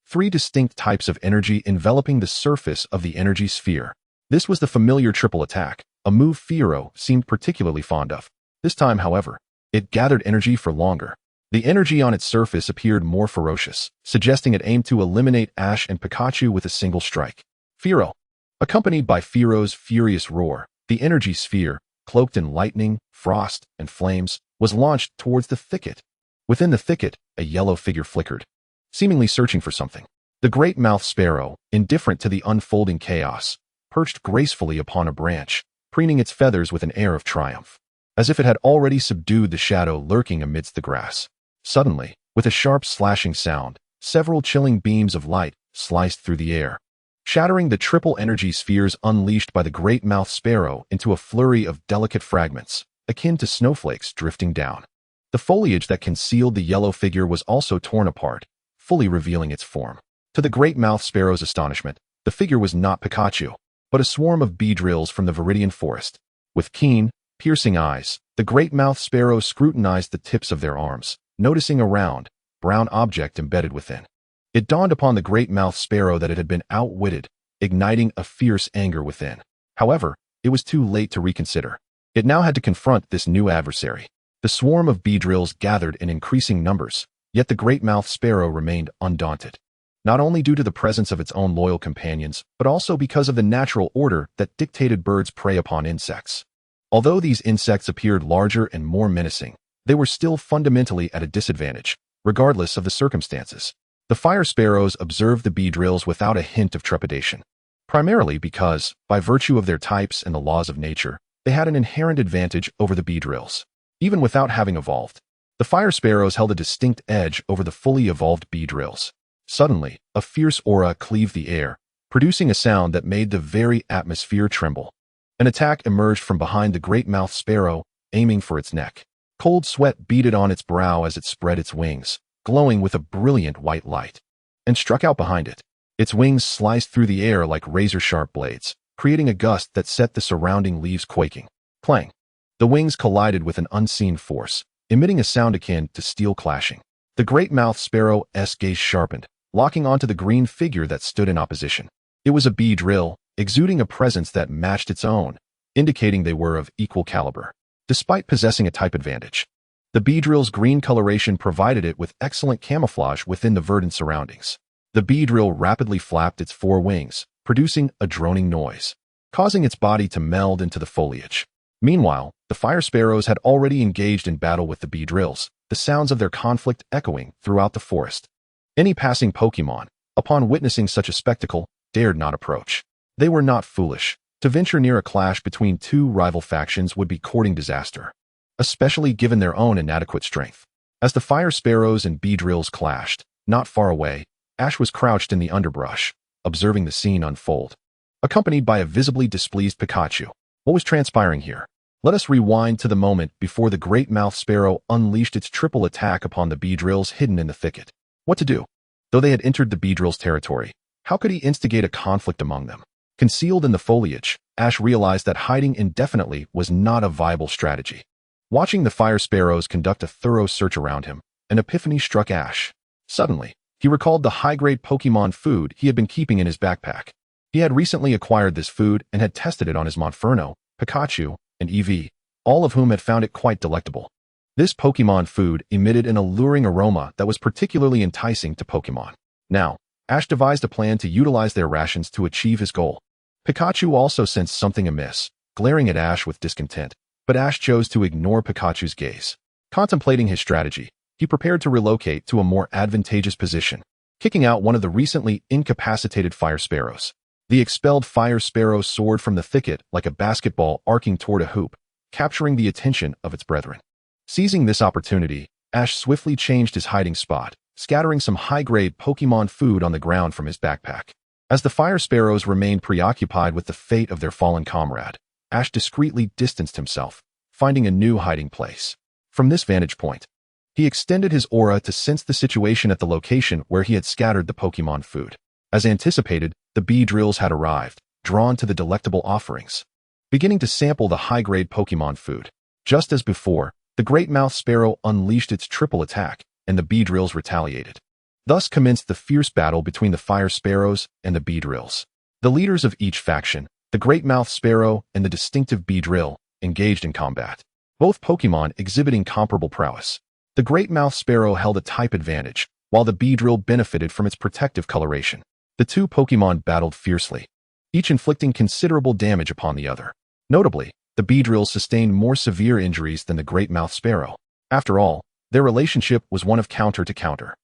3 distinct types of energy enveloping the surface of the energy sphere. This was the familiar triple attack, a move Fearow seemed particularly fond of. This time, however, it gathered energy for longer. The energy on its surface appeared more ferocious, suggesting it aimed to eliminate Ash and Pikachu with a single strike. Fearow. Accompanied by Fearow's furious roar, the energy sphere, cloaked in lightning, frost, and flames, was launched towards the thicket. Within the thicket, a yellow figure flickered, seemingly searching for something. The great-mouthed sparrow, indifferent to the unfolding chaos, perched gracefully upon a branch, preening its feathers with an air of triumph, as if it had already subdued the shadow lurking amidst the grass. Suddenly, with a sharp slashing sound, several chilling beams of light sliced through the air, shattering the triple energy spheres unleashed by the great-mouthed sparrow into a flurry of delicate fragments, akin to snowflakes drifting down. The foliage that concealed the yellow figure was also torn apart, fully revealing its form. To the great-mouthed sparrow's astonishment, the figure was not Pikachu, but a swarm of beedrills from the Viridian forest. With keen, piercing eyes, the great-mouthed sparrow scrutinized the tips of their arms, noticing a round, brown object embedded within. It dawned upon the great-mouthed sparrow that it had been outwitted, igniting a fierce anger within. However, it was too late to reconsider. It now had to confront this new adversary. The swarm of beedrills gathered in increasing numbers, yet the great-mouthed sparrow remained undaunted. Not only due to the presence of its own loyal companions, but also because of the natural order that dictated birds prey upon insects. Although these insects appeared larger and more menacing, they were still fundamentally at a disadvantage, regardless of the circumstances. The fire sparrows observed the beedrills without a hint of trepidation, primarily because, by virtue of their types and the laws of nature, they had an inherent advantage over the beedrills. Even without having evolved, the fire sparrows held a distinct edge over the fully evolved beedrills. Suddenly, a fierce aura cleaved the air, producing a sound that made the very atmosphere tremble. An attack emerged from behind the great-mouthed sparrow, aiming for its neck. Cold sweat beaded on its brow as it spread its wings, glowing with a brilliant white light, and struck out behind it. Its wings sliced through the air like razor-sharp blades, creating a gust that set the surrounding leaves quaking. Clang! The wings collided with an unseen force, emitting a sound akin to steel clashing. The great-mouthed sparrow's gaze sharpened, locking onto the green figure that stood in opposition. It was a beedrill, exuding a presence that matched its own, indicating they were of equal caliber. Despite possessing a type advantage, the beedrill's green coloration provided it with excellent camouflage within the verdant surroundings. The beedrill rapidly flapped its four wings, producing a droning noise, causing its body to meld into the foliage. Meanwhile, the fire sparrows had already engaged in battle with the beedrills, the sounds of their conflict echoing throughout the forest. Any passing Pokémon, upon witnessing such a spectacle, dared not approach. They were not foolish. To venture near a clash between two rival factions would be courting disaster, especially given their own inadequate strength. As the fire sparrows and beedrills clashed, not far away, Ash was crouched in the underbrush, observing the scene unfold, accompanied by a visibly displeased Pikachu. What was transpiring here? Let us rewind to the moment before the great-mouthed sparrow unleashed its triple attack upon the beedrills hidden in the thicket. What to do? Though they had entered the beedrills' territory, how could he instigate a conflict among them? Concealed in the foliage, Ash realized that hiding indefinitely was not a viable strategy. Watching the fire sparrows conduct a thorough search around him, an epiphany struck Ash. Suddenly, he recalled the high-grade Pokémon food he had been keeping in his backpack. He had recently acquired this food and had tested it on his Monferno, Pikachu, and Eevee, all of whom had found it quite delectable. This Pokémon food emitted an alluring aroma that was particularly enticing to Pokémon. Now, Ash devised a plan to utilize their rations to achieve his goal. Pikachu also sensed something amiss, glaring at Ash with discontent, but Ash chose to ignore Pikachu's gaze. Contemplating his strategy, he prepared to relocate to a more advantageous position, kicking out one of the recently incapacitated fire sparrows. The expelled fire sparrow soared from the thicket like a basketball arcing toward a hoop, capturing the attention of its brethren. Seizing this opportunity, Ash swiftly changed his hiding spot, scattering some high-grade Pokémon food on the ground from his backpack. As the fire sparrows remained preoccupied with the fate of their fallen comrade, Ash discreetly distanced himself, finding a new hiding place. From this vantage point, he extended his aura to sense the situation at the location where he had scattered the Pokémon food. As anticipated, the beedrills had arrived, drawn to the delectable offerings, beginning to sample the high-grade Pokémon food. Just as before, the great-mouthed sparrow unleashed its triple attack, and the beedrills retaliated. Thus commenced the fierce battle between the fire sparrows and the beedrills. The leaders of each faction, the great-mouthed sparrow and the distinctive beedrill, engaged in combat, both Pokémon exhibiting comparable prowess. The great-mouthed sparrow held a type advantage, while the beedrill benefited from its protective coloration. The two Pokémon battled fiercely, each inflicting considerable damage upon the other. Notably, the beedrill sustained more severe injuries than the great-mouthed sparrow. After all, their relationship was one of counter to counter.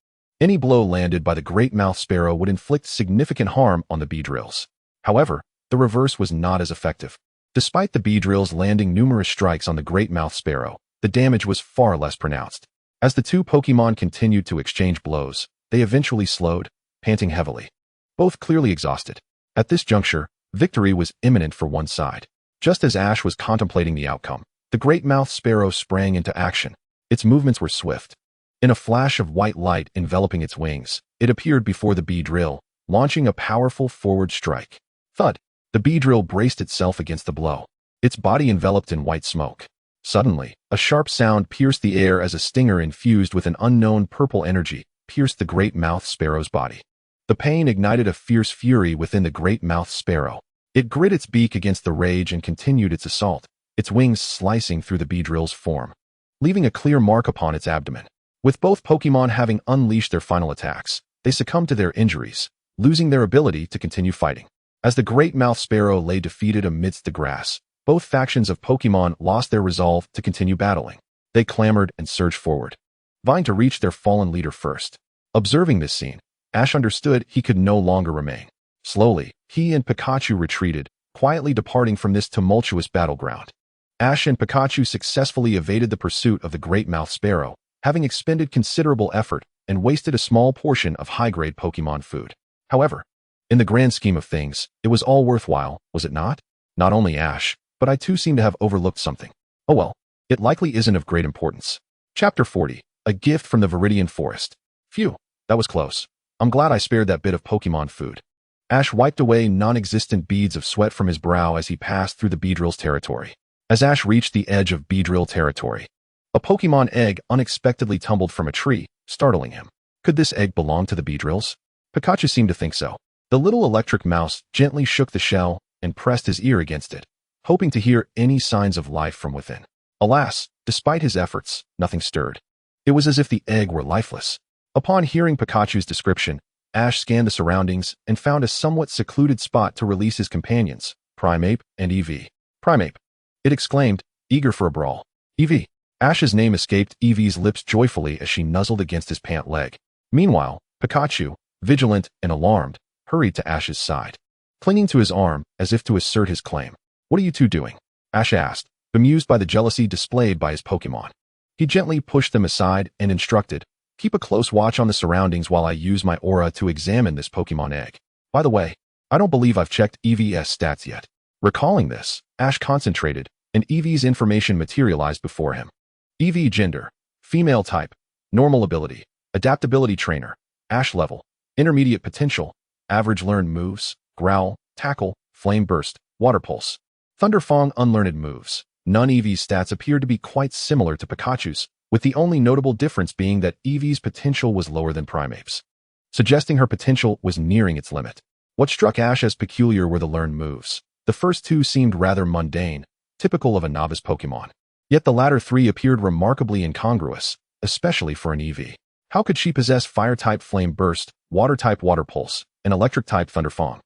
Any blow landed by the great-mouthed sparrow would inflict significant harm on the beedrills. However, the reverse was not as effective. Despite the Beedrills landing numerous strikes on the Great Mouth Sparrow, the damage was far less pronounced. As the two Pokémon continued to exchange blows, they eventually slowed, panting heavily. Both clearly exhausted. At this juncture, victory was imminent for one side. Just as Ash was contemplating the outcome, the Great Mouth Sparrow sprang into action. Its movements were swift. In a flash of white light enveloping its wings, it appeared before the Beedrill, launching a powerful forward strike. Thud! The Beedrill braced itself against the blow, its body enveloped in white smoke. Suddenly, a sharp sound pierced the air as a stinger infused with an unknown purple energy pierced the Great Mouth Sparrow's body. The pain ignited a fierce fury within the Great Mouth Sparrow. It grit its beak against the rage and continued its assault, its wings slicing through the Beedrill's form, leaving a clear mark upon its abdomen. With both Pokémon having unleashed their final attacks, they succumbed to their injuries, losing their ability to continue fighting. As the Great Mouth Sparrow lay defeated amidst the grass, both factions of Pokémon lost their resolve to continue battling. They clamored and surged forward, vying to reach their fallen leader first. Observing this scene, Ash understood he could no longer remain. Slowly, he and Pikachu retreated, quietly departing from this tumultuous battleground. Ash and Pikachu successfully evaded the pursuit of the Great Mouth Sparrow, having expended considerable effort and wasted a small portion of high-grade Pokémon food. However, in the grand scheme of things, it was all worthwhile, was it not? Not only Ash, but I too seem to have overlooked something. Oh well, it likely isn't of great importance. Chapter 40, A Gift from the Viridian Forest. Phew, that was close. I'm glad I spared that bit of Pokémon food. Ash wiped away non-existent beads of sweat from his brow as he passed through the Beedrill's territory. As Ash reached the edge of Beedrill territory, a Pokémon egg unexpectedly tumbled from a tree, startling him. Could this egg belong to the Beedrills? Pikachu seemed to think so. The little electric mouse gently shook the shell and pressed his ear against it, hoping to hear any signs of life from within. Alas, despite his efforts, nothing stirred. It was as if the egg were lifeless. Upon hearing Pikachu's description, Ash scanned the surroundings and found a somewhat secluded spot to release his companions, Primeape and Eevee. Primeape! It exclaimed, eager for a brawl. Eevee! Ash's name escaped Eevee's lips joyfully as she nuzzled against his pant leg. Meanwhile, Pikachu, vigilant and alarmed, hurried to Ash's side, clinging to his arm as if to assert his claim. What are you two doing? Ash asked, bemused by the jealousy displayed by his Pokémon. He gently pushed them aside and instructed, keep a close watch on the surroundings while I use my aura to examine this Pokémon egg. By the way, I don't believe I've checked Eevee's stats yet. Recalling this, Ash concentrated, and Eevee's information materialized before him. Eevee gender, female type, normal ability, adaptability trainer, Ash level, intermediate potential, average learned moves, growl, tackle, flame burst, water pulse. Thunderfang unlearned moves. None. Eevee's stats appeared to be quite similar to Pikachu's, with the only notable difference being that Eevee's potential was lower than Primeape's, suggesting her potential was nearing its limit. What struck Ash as peculiar were the learned moves. The first two seemed rather mundane, typical of a novice Pokémon. Yet the latter three appeared remarkably incongruous, especially for an Eevee. How could she possess Fire-type Flame Burst, Water-type Water Pulse, and Electric-type Thunderfang?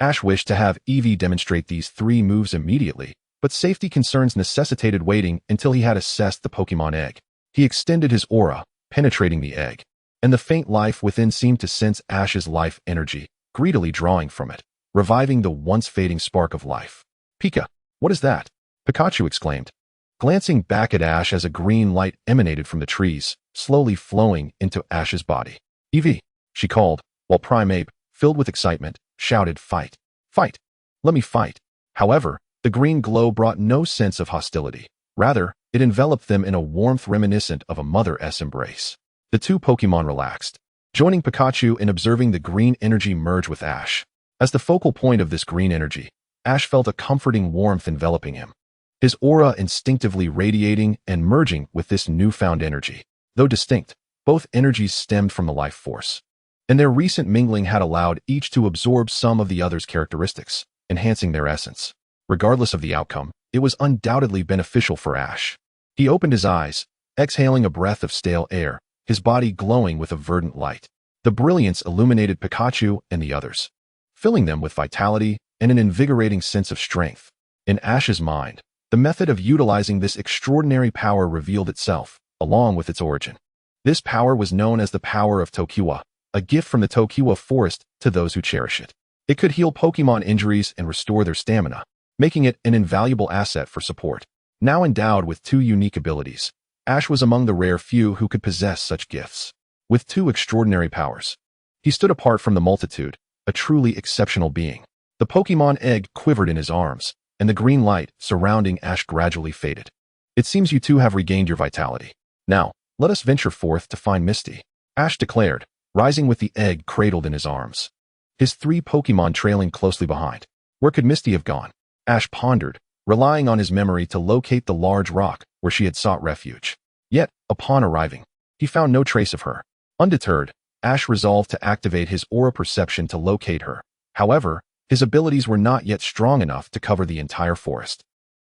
Ash wished to have Eevee demonstrate these three moves immediately, but safety concerns necessitated waiting until he had assessed the Pokémon egg. He extended his aura, penetrating the egg, and the faint life within seemed to sense Ash's life energy, greedily drawing from it, reviving the once-fading spark of life. Pika! What is that? Pikachu exclaimed, glancing back at Ash as a green light emanated from the trees, slowly flowing into Ash's body. Eevee! She called, while Primeape, filled with excitement, shouted, fight! Fight! Let me fight! However, the green glow brought no sense of hostility. Rather, it enveloped them in a warmth reminiscent of a mother's embrace. The two Pokémon relaxed, joining Pikachu in observing the green energy merge with Ash. As the focal point of this green energy, Ash felt a comforting warmth enveloping him, his aura instinctively radiating and merging with this newfound energy. Though distinct, both energies stemmed from the life force, and their recent mingling had allowed each to absorb some of the other's characteristics, enhancing their essence. Regardless of the outcome, it was undoubtedly beneficial for Ash. He opened his eyes, exhaling a breath of stale air, his body glowing with a verdant light. The brilliance illuminated Pikachu and the others, filling them with vitality and an invigorating sense of strength. In Ash's mind, the method of utilizing this extraordinary power revealed itself, along with its origin. This power was known as the power of Tokiwa, a gift from the Tokiwa forest to those who cherish it. It could heal Pokémon injuries and restore their stamina, making it an invaluable asset for support. Now endowed with two unique abilities, Ash was among the rare few who could possess such gifts. With two extraordinary powers, he stood apart from the multitude, a truly exceptional being. The Pokémon egg quivered in his arms, and the green light surrounding Ash gradually faded. It seems you two have regained your vitality. Now, let us venture forth to find Misty, Ash declared, rising with the egg cradled in his arms. His three Pokémon trailing closely behind. Where could Misty have gone? Ash pondered, relying on his memory to locate the large rock where she had sought refuge. Yet, upon arriving, he found no trace of her. Undeterred, Ash resolved to activate his aura perception to locate her. However, his abilities were not yet strong enough to cover the entire forest.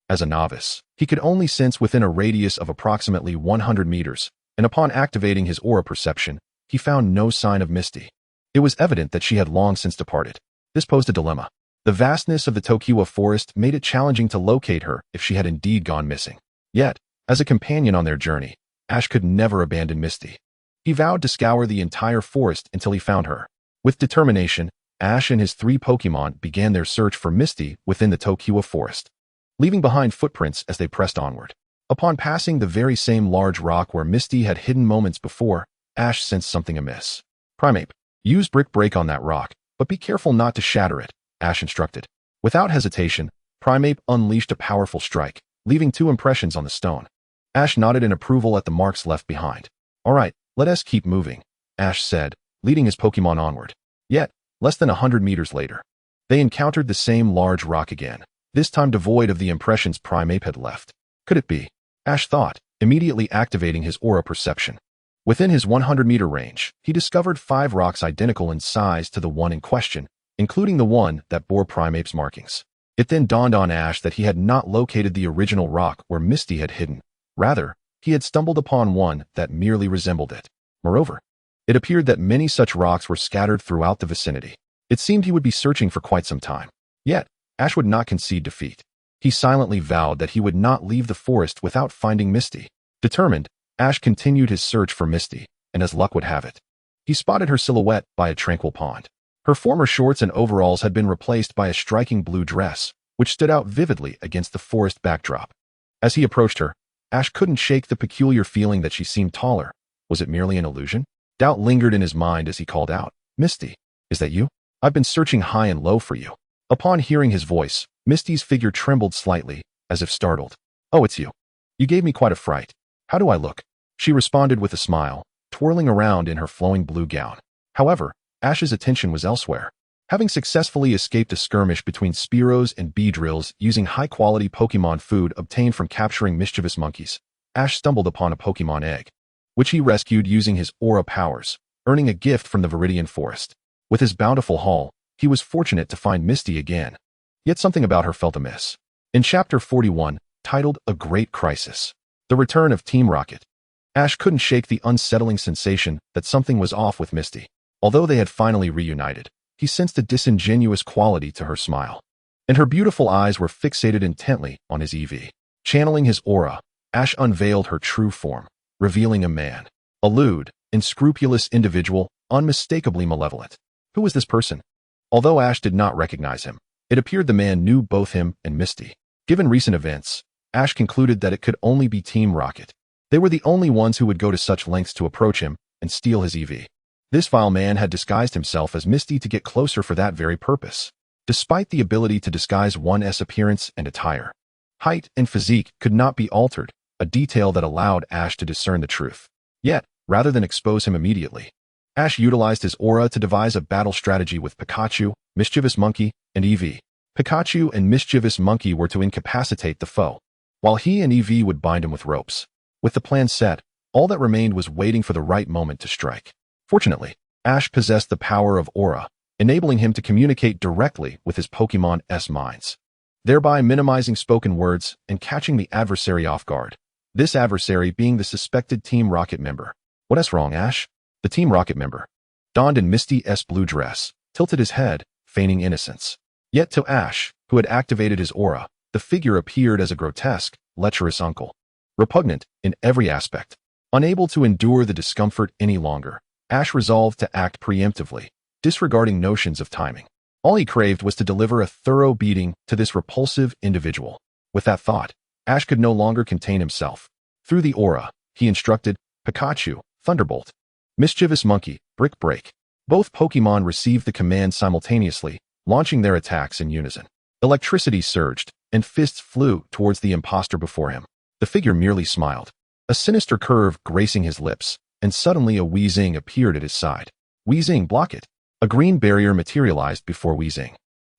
As a novice, he could only sense within a radius of approximately 100 meters, and upon activating his aura perception, he found no sign of Misty. It was evident that she had long since departed. This posed a dilemma. The vastness of the Tokiwa forest made it challenging to locate her if she had indeed gone missing. Yet, as a companion on their journey, Ash could never abandon Misty. He vowed to scour the entire forest until he found her. With determination, Ash and his three Pokémon began their search for Misty within the Tokiwa forest, leaving behind footprints as they pressed onward. Upon passing the very same large rock where Misty had hidden moments before, Ash sensed something amiss. Primeape, use Brick Break on that rock, but be careful not to shatter it, Ash instructed. Without hesitation, Primeape unleashed a powerful strike, leaving two impressions on the stone. Ash nodded in approval at the marks left behind. All right, let us keep moving, Ash said, leading his Pokémon onward. Yet, less than 100 meters later, they encountered the same large rock again, this time devoid of the impressions Primeape had left. Could it be? Ash thought, immediately activating his aura perception. Within his 100-meter range, he discovered 5 rocks identical in size to the one in question, including the one that bore Primeape's markings. It then dawned on Ash that he had not located the original rock where Misty had hidden. Rather, he had stumbled upon one that merely resembled it. Moreover, it appeared that many such rocks were scattered throughout the vicinity. It seemed he would be searching for quite some time. Yet, Ash would not concede defeat. He silently vowed that he would not leave the forest without finding Misty. Determined, Ash continued his search for Misty, and as luck would have it, he spotted her silhouette by a tranquil pond. Her former shorts and overalls had been replaced by a striking blue dress, which stood out vividly against the forest backdrop. As he approached her, Ash couldn't shake the peculiar feeling that she seemed taller. Was it merely an illusion? Doubt lingered in his mind as he called out, "Misty, is that you? I've been searching high and low for you." Upon hearing his voice, Misty's figure trembled slightly, as if startled. "Oh, it's you. You gave me quite a fright. How do I look?" She responded with a smile, twirling around in her flowing blue gown. However, Ash's attention was elsewhere. Having successfully escaped a skirmish between Spearows and Beedrills using high-quality Pokémon food obtained from capturing mischievous monkeys, Ash stumbled upon a Pokémon egg, which he rescued using his aura powers, earning a gift from the Viridian Forest. With his bountiful haul, he was fortunate to find Misty again. Yet something about her felt amiss. In Chapter 41, titled A Great Crisis, The Return of Team Rocket, Ash couldn't shake the unsettling sensation that something was off with Misty. Although they had finally reunited, he sensed a disingenuous quality to her smile, and her beautiful eyes were fixated intently on his EV. Channeling his aura, Ash unveiled her true form, revealing a man, a lewd, unscrupulous individual, unmistakably malevolent. Who was this person? Although Ash did not recognize him, it appeared the man knew both him and Misty. Given recent events, Ash concluded that it could only be Team Rocket. They were the only ones who would go to such lengths to approach him and steal his EV. This vile man had disguised himself as Misty to get closer for that very purpose. Despite the ability to disguise one's appearance and attire, height and physique could not be altered, a detail that allowed Ash to discern the truth. Yet, rather than expose him immediately, Ash utilized his aura to devise a battle strategy with Pikachu, Mischievous Monkey, and EV. Pikachu and Mischievous Monkey were to incapacitate the foe, while he and EV would bind him with ropes. With the plan set, all that remained was waiting for the right moment to strike. Fortunately, Ash possessed the power of aura, enabling him to communicate directly with his Pokémon's minds, thereby minimizing spoken words and catching the adversary off guard. This adversary being the suspected Team Rocket member. "What's wrong, Ash?" The Team Rocket member, donned in Misty's blue dress, tilted his head, feigning innocence. Yet to Ash, who had activated his aura, the figure appeared as a grotesque, lecherous uncle. Repugnant in every aspect. Unable to endure the discomfort any longer, Ash resolved to act preemptively, disregarding notions of timing. All he craved was to deliver a thorough beating to this repulsive individual. With that thought, Ash could no longer contain himself. Through the aura, he instructed, Pikachu, Thunderbolt. Mischievous Monkey, Brick Break. Both Pokémon received the command simultaneously, launching their attacks in unison. Electricity surged, and fists flew towards the imposter before him. The figure merely smiled, a sinister curve gracing his lips, and suddenly a Weezing appeared at his side. Weezing, block it. A green barrier materialized before Weezing,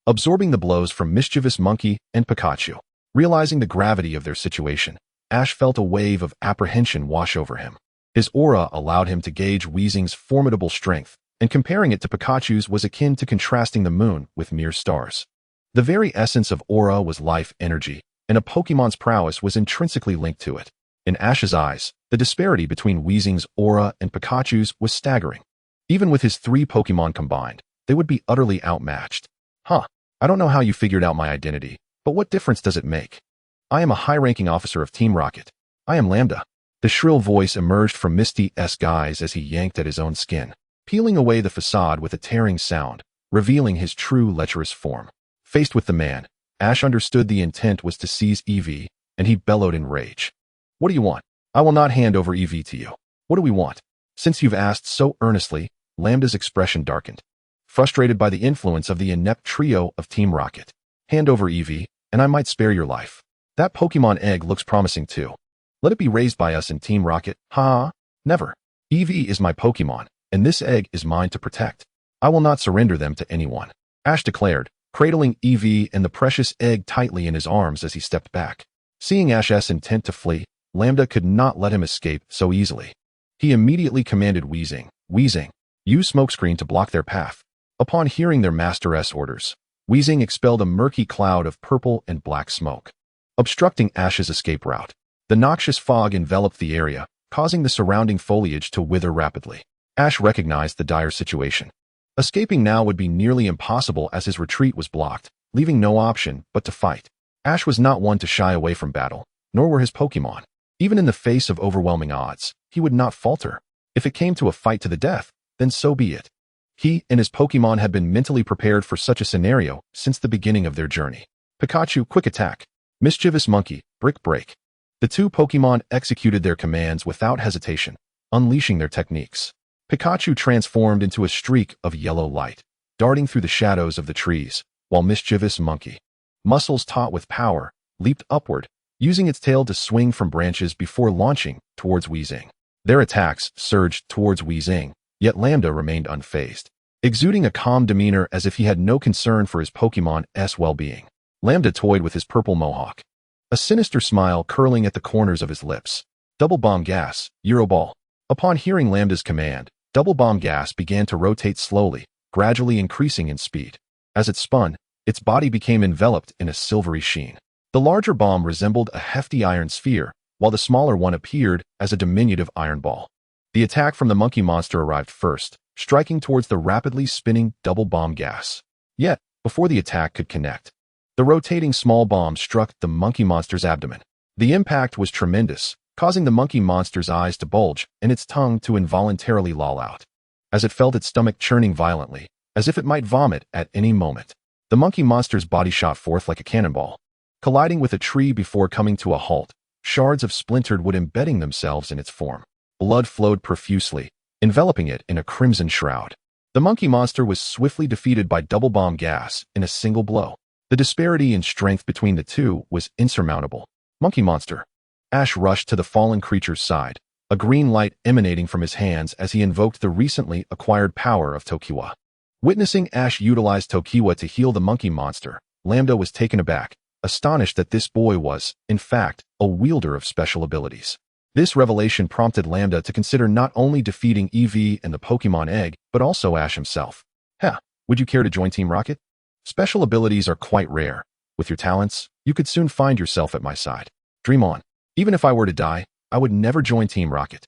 absorbing the blows from Mischievous Monkey and Pikachu. Realizing the gravity of their situation, Ash felt a wave of apprehension wash over him. His aura allowed him to gauge Weezing's formidable strength, and comparing it to Pikachu's was akin to contrasting the moon with mere stars. The very essence of aura was life energy, and a Pokémon's prowess was intrinsically linked to it. In Ash's eyes, the disparity between Weezing's aura and Pikachu's was staggering. Even with his 3 Pokémon combined, they would be utterly outmatched. I don't know how you figured out my identity, but what difference does it make? I am a high-ranking officer of Team Rocket. I am Lambda. The shrill voice emerged from Misty's guise as he yanked at his own skin, peeling away the facade with a tearing sound, revealing his true lecherous form. Faced with the man, Ash understood the intent was to seize Eevee, and he bellowed in rage. What do you want? I will not hand over Eevee to you. What do we want? Since you've asked so earnestly, Lambda's expression darkened. Frustrated by the influence of the inept trio of Team Rocket. Hand over Eevee, and I might spare your life. That Pokémon egg looks promising too. Let it be raised by us in Team Rocket. Never. Eevee is my Pokémon, and this egg is mine to protect. I will not surrender them to anyone, Ash declared, cradling Eevee and the precious egg tightly in his arms as he stepped back. Seeing Ash's intent to flee, Lambda could not let him escape so easily. He immediately commanded Weezing, use smokescreen to block their path. Upon hearing their master's orders, Weezing expelled a murky cloud of purple and black smoke, obstructing Ash's escape route. The noxious fog enveloped the area, causing the surrounding foliage to wither rapidly. Ash recognized the dire situation. Escaping now would be nearly impossible as his retreat was blocked, leaving no option but to fight. Ash was not one to shy away from battle, nor were his Pokémon. Even in the face of overwhelming odds, he would not falter. If it came to a fight to the death, then so be it. He and his Pokémon had been mentally prepared for such a scenario since the beginning of their journey. Pikachu, Quick Attack. Mischievous Monkey, Brick Break. The 2 Pokémon executed their commands without hesitation, unleashing their techniques. Pikachu transformed into a streak of yellow light, darting through the shadows of the trees, while Mischievous Monkey, muscles taut with power, leaped upward, using its tail to swing from branches before launching towards Weezing. Their attacks surged towards Weezing, yet Lambda remained unfazed, exuding a calm demeanor as if he had no concern for his Pokémon's well-being. Lambda toyed with his purple mohawk, a sinister smile curling at the corners of his lips. Double Bomb Gas, Euroball. Upon hearing Lambda's command, Double Bomb Gas began to rotate slowly, gradually increasing in speed. As it spun, its body became enveloped in a silvery sheen. The larger bomb resembled a hefty iron sphere, while the smaller one appeared as a diminutive iron ball. The attack from the monkey monster arrived first, striking towards the rapidly spinning Double Bomb Gas. Yet, before the attack could connect, the rotating small bomb struck the monkey monster's abdomen. The impact was tremendous, causing the monkey monster's eyes to bulge and its tongue to involuntarily loll out. As it felt its stomach churning violently, as if it might vomit at any moment, the monkey monster's body shot forth like a cannonball, colliding with a tree before coming to a halt, shards of splintered wood embedding themselves in its form. Blood flowed profusely, enveloping it in a crimson shroud. The monkey monster was swiftly defeated by Double Bomb Gas in a single blow. The disparity in strength between the two was insurmountable. Monkey Monster. Ash rushed to the fallen creature's side, a green light emanating from his hands as he invoked the recently acquired power of Tokiwa. Witnessing Ash utilize Tokiwa to heal the monkey monster, Lambda was taken aback, astonished that this boy was, in fact, a wielder of special abilities. This revelation prompted Lambda to consider not only defeating Eevee and the Pokémon Egg, but also Ash himself. Would you care to join Team Rocket? Special abilities are quite rare. With your talents, you could soon find yourself at my side. Dream on. Even if I were to die, I would never join Team Rocket.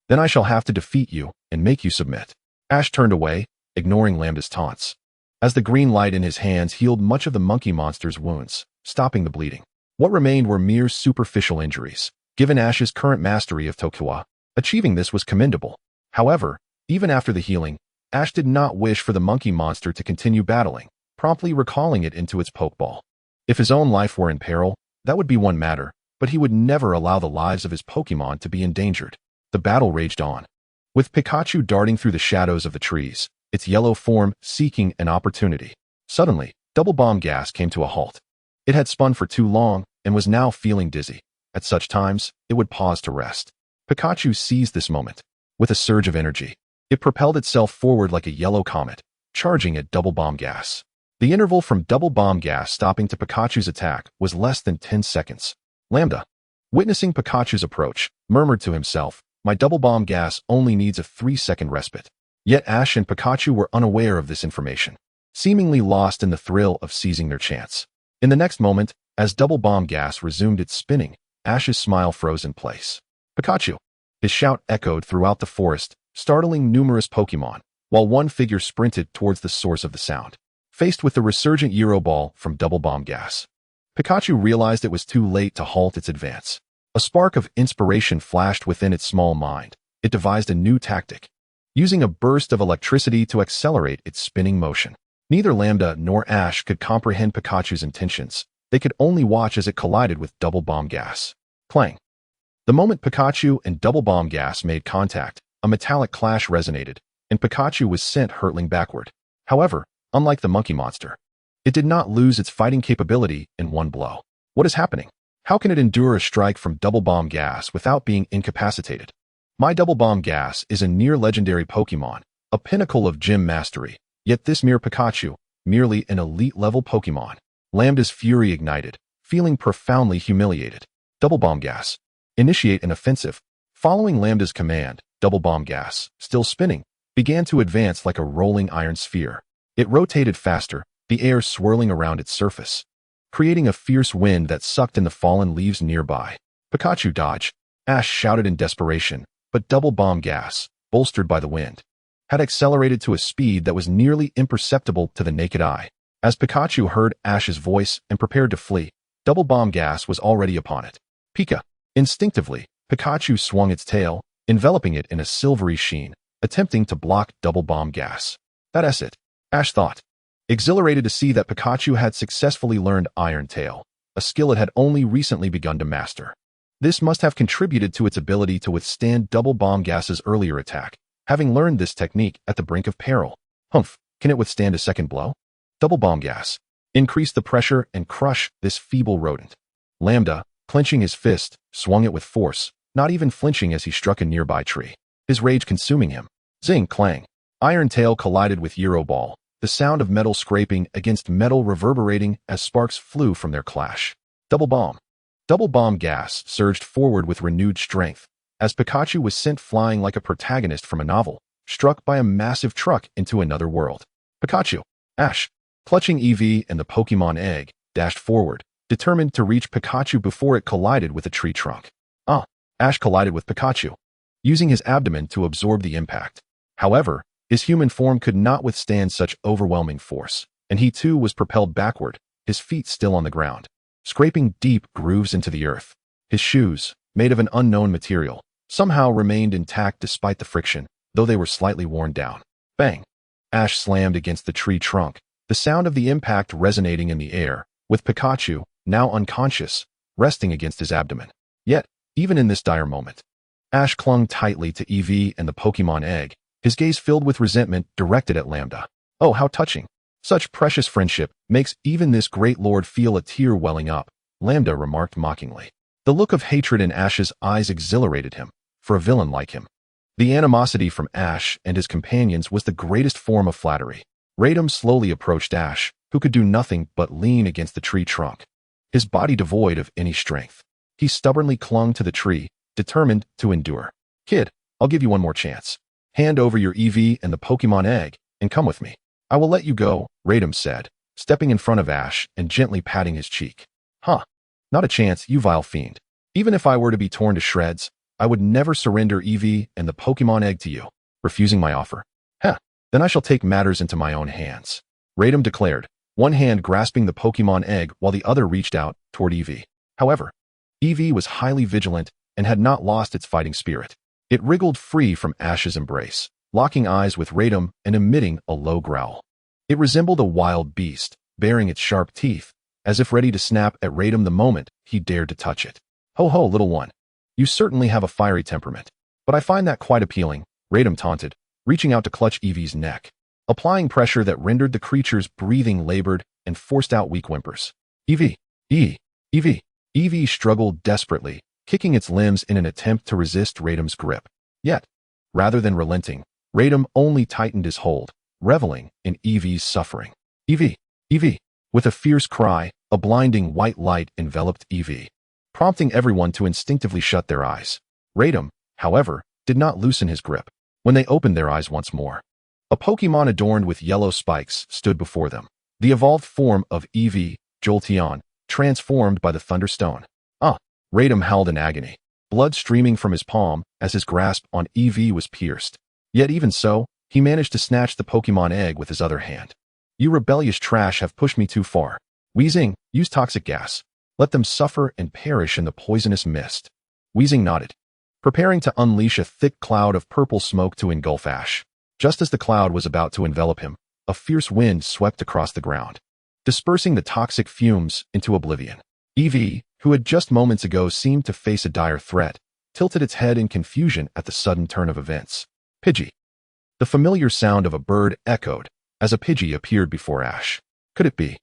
Then I shall have to defeat you and make you submit. Ash turned away, ignoring Lambda's taunts. As the green light in his hands healed much of the monkey monster's wounds, stopping the bleeding. What remained were mere superficial injuries. Given Ash's current mastery of Tokiwa, achieving this was commendable. However, even after the healing, Ash did not wish for the monkey monster to continue battling, promptly recalling it into its Pokeball. If his own life were in peril, that would be one matter, but he would never allow the lives of his Pokémon to be endangered. The battle raged on, with Pikachu darting through the shadows of the trees, its yellow form seeking an opportunity. Suddenly, Double Bomb Gas came to a halt. It had spun for too long and was now feeling dizzy. At such times, it would pause to rest. Pikachu seized this moment. With a surge of energy, it propelled itself forward like a yellow comet, charging at Double Bomb Gas. The interval from Double Bomb Gas stopping to Pikachu's attack was less than 10 seconds. Lambda, witnessing Pikachu's approach, murmured to himself, "My Double Bomb Gas only needs a 3-second respite." Yet Ash and Pikachu were unaware of this information, seemingly lost in the thrill of seizing their chance. In the next moment, as Double Bomb Gas resumed its spinning, Ash's smile froze in place. "Pikachu!" His shout echoed throughout the forest, startling numerous Pokémon, while one figure sprinted towards the source of the sound. Faced with the resurgent Euro Ball from Double Bomb Gas, Pikachu realized it was too late to halt its advance. A spark of inspiration flashed within its small mind. It devised a new tactic, using a burst of electricity to accelerate its spinning motion. Neither Lambda nor Ash could comprehend Pikachu's intentions. They could only watch as it collided with Double Bomb Gas. Clang! The moment Pikachu and Double Bomb Gas made contact, a metallic clash resonated, and Pikachu was sent hurtling backward. However, unlike the monkey monster, it did not lose its fighting capability in one blow. What is happening? How can it endure a strike from Double Bomb Gas without being incapacitated? My Double Bomb Gas is a near-legendary Pokémon, a pinnacle of gym mastery, yet this mere Pikachu, merely an elite-level Pokémon. Lambda's fury ignited, feeling profoundly humiliated. Double Bomb Gas. Initiate an offensive. Following Lambda's command, Double Bomb Gas, still spinning, began to advance like a rolling iron sphere. It rotated faster, the air swirling around its surface, creating a fierce wind that sucked in the fallen leaves nearby. "Pikachu, dodge!" Ash shouted in desperation, but Double Bomb Gas, bolstered by the wind, had accelerated to a speed that was nearly imperceptible to the naked eye. As Pikachu heard Ash's voice and prepared to flee, Double Bomb Gas was already upon it. Pika! Instinctively, Pikachu swung its tail, enveloping it in a silvery sheen, attempting to block Double Bomb Gas. That's it, Ash thought, exhilarated to see that Pikachu had successfully learned Iron Tail, a skill it had only recently begun to master. This must have contributed to its ability to withstand Double Bomb Gas's earlier attack, having learned this technique at the brink of peril. Humph, can it withstand a second blow? Double Bomb Gas. Increase the pressure and crush this feeble rodent. Lambda, clenching his fist, swung it with force, not even flinching as he struck a nearby tree, his rage consuming him. Zing, clang. Iron Tail collided with Euro Ball, the sound of metal scraping against metal reverberating as sparks flew from their clash. Double Bomb. Double Bomb Gas surged forward with renewed strength, as Pikachu was sent flying like a protagonist from a novel, struck by a massive truck into another world. Pikachu. Ash, clutching Eevee and the Pokémon Egg, dashed forward, determined to reach Pikachu before it collided with a tree trunk. Ash collided with Pikachu, using his abdomen to absorb the impact. However, his human form could not withstand such overwhelming force, and he too was propelled backward, his feet still on the ground, scraping deep grooves into the earth. His shoes, made of an unknown material, somehow remained intact despite the friction, though they were slightly worn down. Bang! Ash slammed against the tree trunk, the sound of the impact resonating in the air, with Pikachu, now unconscious, resting against his abdomen. Yet, even in this dire moment, Ash clung tightly to Eevee and the Pokémon Egg, his gaze filled with resentment directed at Lambda. Oh, how touching. Such precious friendship makes even this great lord feel a tear welling up, Lambda remarked mockingly. The look of hatred in Ash's eyes exhilarated him, for a villain like him. The animosity from Ash and his companions was the greatest form of flattery. Radom slowly approached Ash, who could do nothing but lean against the tree trunk, his body devoid of any strength. He stubbornly clung to the tree, determined to endure. Kid, I'll give you one more chance. Hand over your Eevee and the Pokémon Egg, and come with me. I will let you go, Radom said, stepping in front of Ash and gently patting his cheek. Huh. Not a chance, you vile fiend. Even if I were to be torn to shreds, I would never surrender Eevee and the Pokémon Egg to you, refusing my offer. Then I shall take matters into my own hands, Radom declared, one hand grasping the Pokémon Egg while the other reached out toward Eevee. However, Eevee was highly vigilant and had not lost its fighting spirit. It wriggled free from Ash's embrace, locking eyes with Radom and emitting a low growl. It resembled a wild beast, baring its sharp teeth, as if ready to snap at Radom the moment he dared to touch it. Ho ho, little one. You certainly have a fiery temperament. But I find that quite appealing, Radom taunted, reaching out to clutch Eevee's neck. Applying pressure that rendered the creature's breathing labored and forced out weak whimpers. Eevee! Eevee! Eevee struggled desperately, kicking its limbs in an attempt to resist Radom's grip. Yet, rather than relenting, Radom only tightened his hold, reveling in Eevee's suffering. Eevee! Eevee! With a fierce cry, a blinding white light enveloped Eevee, prompting everyone to instinctively shut their eyes. Radom, however, did not loosen his grip. When they opened their eyes once more, a Pokémon adorned with yellow spikes stood before them. The evolved form of Eevee, Jolteon, transformed by the Thunderstone. Radom howled in agony, blood streaming from his palm as his grasp on Eevee was pierced. Yet even so, he managed to snatch the Pokémon egg with his other hand. You rebellious trash have pushed me too far. Weezing, use toxic gas. Let them suffer and perish in the poisonous mist. Weezing nodded, preparing to unleash a thick cloud of purple smoke to engulf Ash. Just as the cloud was about to envelop him, a fierce wind swept across the ground, dispersing the toxic fumes into oblivion. Eevee, who had just moments ago seemed to face a dire threat, tilted its head in confusion at the sudden turn of events. Pidgey. The familiar sound of a bird echoed as a Pidgey appeared before Ash. Could it be?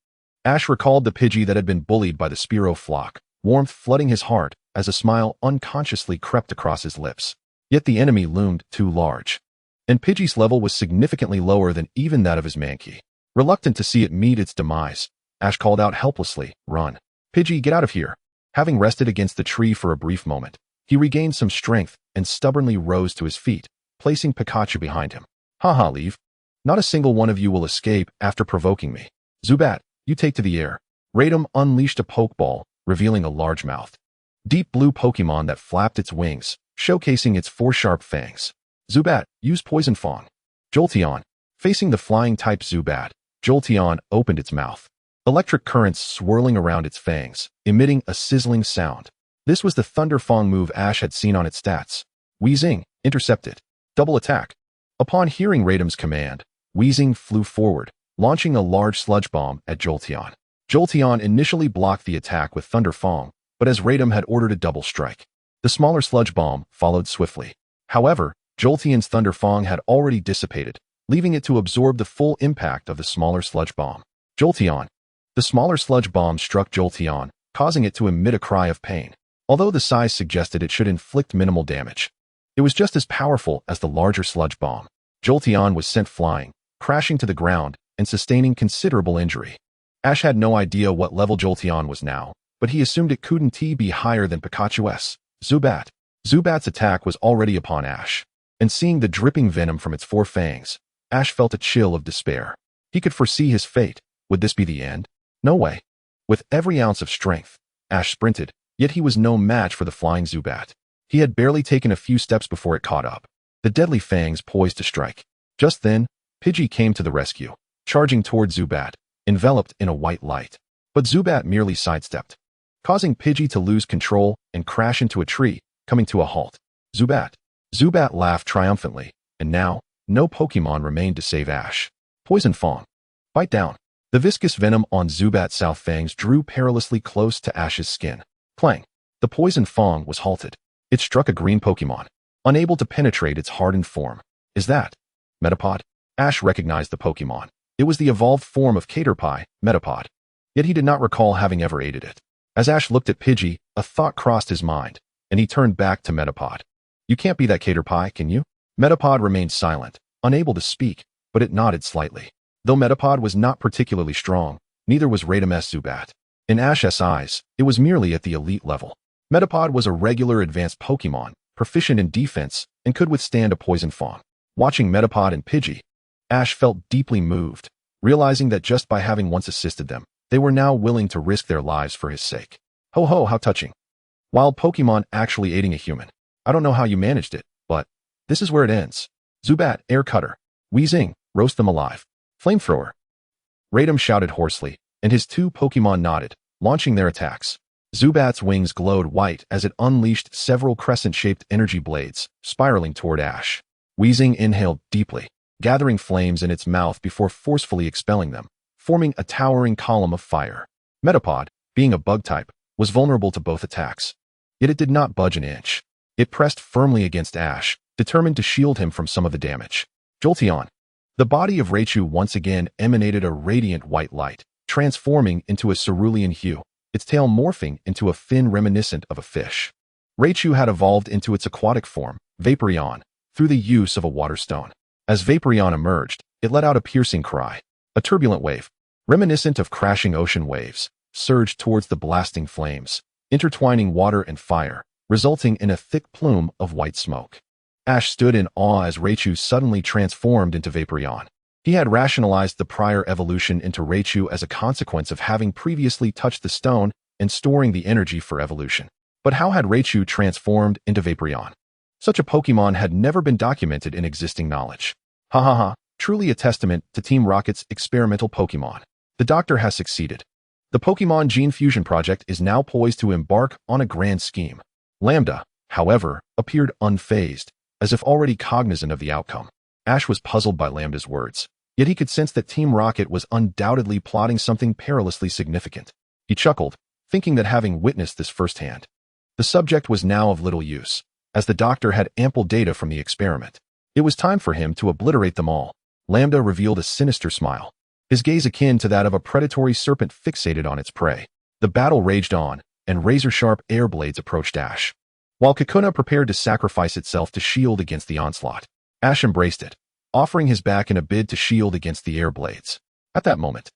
Ash recalled the Pidgey that had been bullied by the Spearow flock, warmth flooding his heart as a smile unconsciously crept across his lips. Yet the enemy loomed too large, and Pidgey's level was significantly lower than even that of his Mankey. Reluctant to see it meet its demise, Ash called out helplessly, "Run. Pidgey, get out of here." Having rested against the tree for a brief moment, he regained some strength and stubbornly rose to his feet, placing Pikachu behind him. Haha, leave. Not a single one of you will escape after provoking me. Zubat, you take to the air. Radom unleashed a Pokeball, revealing a large mouth. Deep blue Pokemon that flapped its wings, showcasing its 4 sharp fangs. Zubat, use Poison Fang. Jolteon. Facing the flying-type Zubat, Jolteon opened its mouth. Electric currents swirling around its fangs, emitting a sizzling sound. This was the Thunder Fang move Ash had seen on its stats. Weezing, intercepted. Double attack. Upon hearing Radom's command, Weezing flew forward, launching a large sludge bomb at Jolteon. Jolteon initially blocked the attack with Thunder Fang, but as Radom had ordered a double strike, the smaller sludge bomb followed swiftly. However, Jolteon's Thunder Fang had already dissipated, leaving it to absorb the full impact of the smaller sludge bomb. Jolteon. The smaller sludge bomb struck Jolteon, causing it to emit a cry of pain. Although the size suggested it should inflict minimal damage, it was just as powerful as the larger sludge bomb. Jolteon was sent flying, crashing to the ground and sustaining considerable injury. Ash had no idea what level Jolteon was now, but he assumed it couldn't be higher than Pikachu's. Zubat. Zubat's attack was already upon Ash, and seeing the dripping venom from its 4 fangs, Ash felt a chill of despair. He could foresee his fate. Would this be the end? No way. With every ounce of strength, Ash sprinted, yet he was no match for the flying Zubat. He had barely taken a few steps before it caught up, the deadly fangs poised to strike. Just then, Pidgey came to the rescue, charging toward Zubat, enveloped in a white light. But Zubat merely sidestepped, causing Pidgey to lose control and crash into a tree, coming to a halt. Zubat. Zubat laughed triumphantly, and now, no Pokémon remained to save Ash. Poison Fang. Bite down. The viscous venom on Zubat's south fangs drew perilously close to Ash's skin. Clang. The Poison Fang was halted. It struck a green Pokémon, unable to penetrate its hardened form. Is that Metapod? Ash recognized the Pokémon. It was the evolved form of Caterpie, Metapod. Yet he did not recall having ever aided it. As Ash looked at Pidgey, a thought crossed his mind, and he turned back to Metapod. You can't be that Caterpie, can you? Metapod remained silent, unable to speak, but it nodded slightly. Though Metapod was not particularly strong, neither was Radom's Zubat. In Ash's eyes, it was merely at the elite level. Metapod was a regular advanced Pokémon, proficient in defense, and could withstand a Poison Fang. Watching Metapod and Pidgey, Ash felt deeply moved, realizing that just by having once assisted them, they were now willing to risk their lives for his sake. Ho ho, how touching. Wild Pokémon actually aiding a human. I don't know how you managed it, but this is where it ends. Zubat, Air Cutter. Weezing, roast them alive. Flamethrower. Radom shouted hoarsely, and his 2 Pokémon nodded, launching their attacks. Zubat's wings glowed white as it unleashed several crescent-shaped energy blades, spiraling toward Ash. Weezing inhaled deeply, gathering flames in its mouth before forcefully expelling them, forming a towering column of fire. Metapod, being a bug type, was vulnerable to both attacks. Yet it did not budge an inch. It pressed firmly against Ash, determined to shield him from some of the damage. Jolteon. The body of Raichu once again emanated a radiant white light, transforming into a cerulean hue, its tail morphing into a fin reminiscent of a fish. Raichu had evolved into its aquatic form, Vaporeon, through the use of a water stone. As Vaporeon emerged, it let out a piercing cry. A turbulent wave, reminiscent of crashing ocean waves, surged towards the blasting flames, intertwining water and fire, resulting in a thick plume of white smoke. Ash stood in awe as Raichu suddenly transformed into Vaporeon. He had rationalized the prior evolution into Raichu as a consequence of having previously touched the stone and storing the energy for evolution. But how had Raichu transformed into Vaporeon? Such a Pokemon had never been documented in existing knowledge. Ha ha ha, truly a testament to Team Rocket's experimental Pokemon. The Doctor has succeeded. The Pokemon Gene Fusion Project is now poised to embark on a grand scheme. Lambda, however, appeared unfazed, as if already cognizant of the outcome. Ash was puzzled by Lambda's words, yet he could sense that Team Rocket was undoubtedly plotting something perilously significant. He chuckled, thinking that having witnessed this firsthand, the subject was now of little use, as the Doctor had ample data from the experiment. It was time for him to obliterate them all. Lambda revealed a sinister smile, his gaze akin to that of a predatory serpent fixated on its prey. The battle raged on, and razor-sharp air blades approached Ash. While Kakuna prepared to sacrifice itself to shield against the onslaught, Ash embraced it, offering his back in a bid to shield against the air blades. At that moment,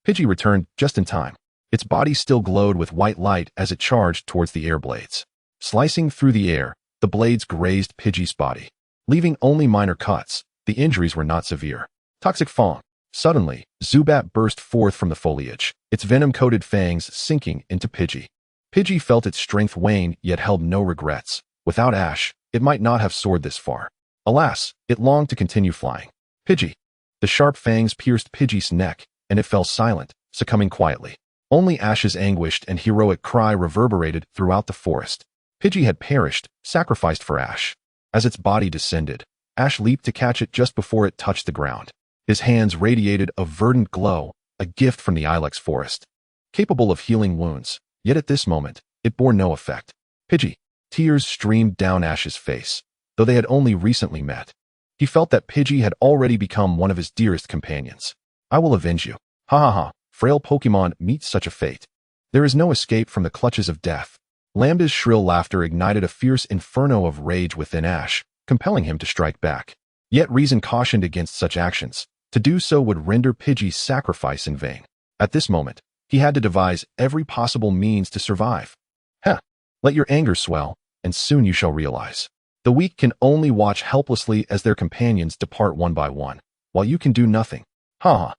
Pidgey returned just in time. Its body still glowed with white light as it charged towards the air blades. Slicing through the air, the blades grazed Pidgey's body, leaving only minor cuts. The injuries were not severe. Toxic Fong. Suddenly, Zubat burst forth from the foliage, its venom-coated fangs sinking into Pidgey. Pidgey felt its strength wane yet held no regrets. Without Ash, it might not have soared this far. Alas, it longed to continue flying. Pidgey. The sharp fangs pierced Pidgey's neck, and it fell silent, succumbing quietly. Only Ash's anguished and heroic cry reverberated throughout the forest. Pidgey had perished, sacrificed for Ash. As its body descended, Ash leaped to catch it just before it touched the ground. His hands radiated a verdant glow, a gift from the Ilex forest, capable of healing wounds. Yet at this moment, it bore no effect. Pidgey. Tears streamed down Ash's face, though they had only recently met. He felt that Pidgey had already become one of his dearest companions. I will avenge you. Ha ha ha. Frail Pokemon meet such a fate. There is no escape from the clutches of death. Lambda's shrill laughter ignited a fierce inferno of rage within Ash, compelling him to strike back. Yet reason cautioned against such actions. To do so would render Pidgey's sacrifice in vain. At this moment, he had to devise every possible means to survive. Heh! Let your anger swell, and soon you shall realize. The weak can only watch helplessly as their companions depart one by one, while you can do nothing. Ha ha!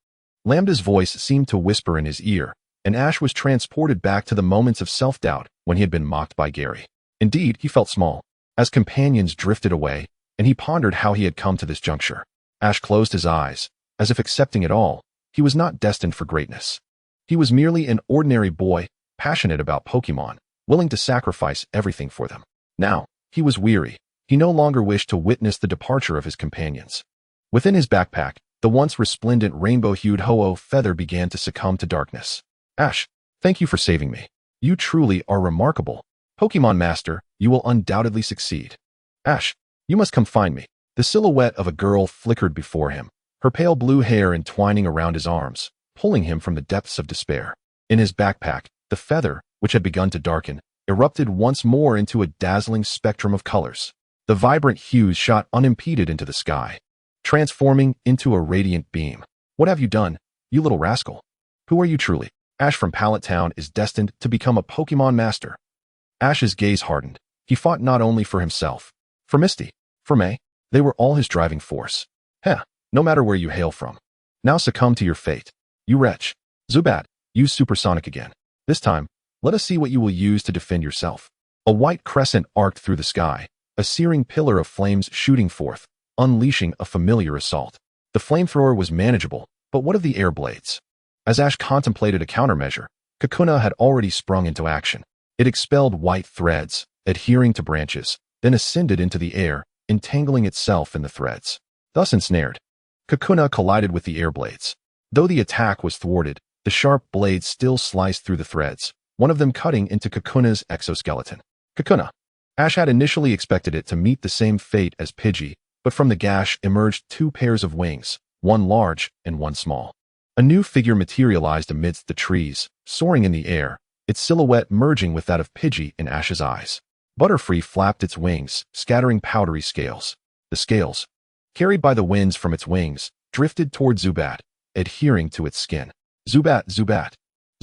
Lambda's voice seemed to whisper in his ear, and Ash was transported back to the moments of self-doubt when he had been mocked by Gary. Indeed, he felt small, as companions drifted away, and he pondered how he had come to this juncture. Ash closed his eyes, as if accepting it all. He was not destined for greatness. He was merely an ordinary boy, passionate about Pokemon, willing to sacrifice everything for them. Now, he was weary. He no longer wished to witness the departure of his companions. Within his backpack, the once resplendent rainbow-hued Ho-Oh feather began to succumb to darkness. Ash, thank you for saving me. You truly are remarkable. Pokémon Master, you will undoubtedly succeed. Ash, you must come find me. The silhouette of a girl flickered before him, her pale blue hair entwining around his arms, pulling him from the depths of despair. In his backpack, the feather, which had begun to darken, erupted once more into a dazzling spectrum of colors. The vibrant hues shot unimpeded into the sky, transforming into a radiant beam. What have you done, you little rascal? Who are you truly? Ash from Pallet Town is destined to become a Pokemon Master. Ash's gaze hardened. He fought not only for himself, for Misty, for May. They were all his driving force. Heh, no matter where you hail from. Now succumb to your fate. You wretch. Zubat, use Supersonic again. This time, let us see what you will use to defend yourself. A white crescent arced through the sky, a searing pillar of flames shooting forth, unleashing a familiar assault. The flamethrower was manageable, but what of the air blades? As Ash contemplated a countermeasure, Kakuna had already sprung into action. It expelled white threads, adhering to branches, then ascended into the air, entangling itself in the threads. Thus ensnared, Kakuna collided with the air blades. Though the attack was thwarted, the sharp blades still sliced through the threads, one of them cutting into Kakuna's exoskeleton. Kakuna. Ash had initially expected it to meet the same fate as Pidgey, but from the gash emerged two pairs of wings, one large and one small. A new figure materialized amidst the trees, soaring in the air, its silhouette merging with that of Pidgey in Ash's eyes. Butterfree flapped its wings, scattering powdery scales. The scales, carried by the winds from its wings, drifted toward Zubat, adhering to its skin. Zubat, Zubat.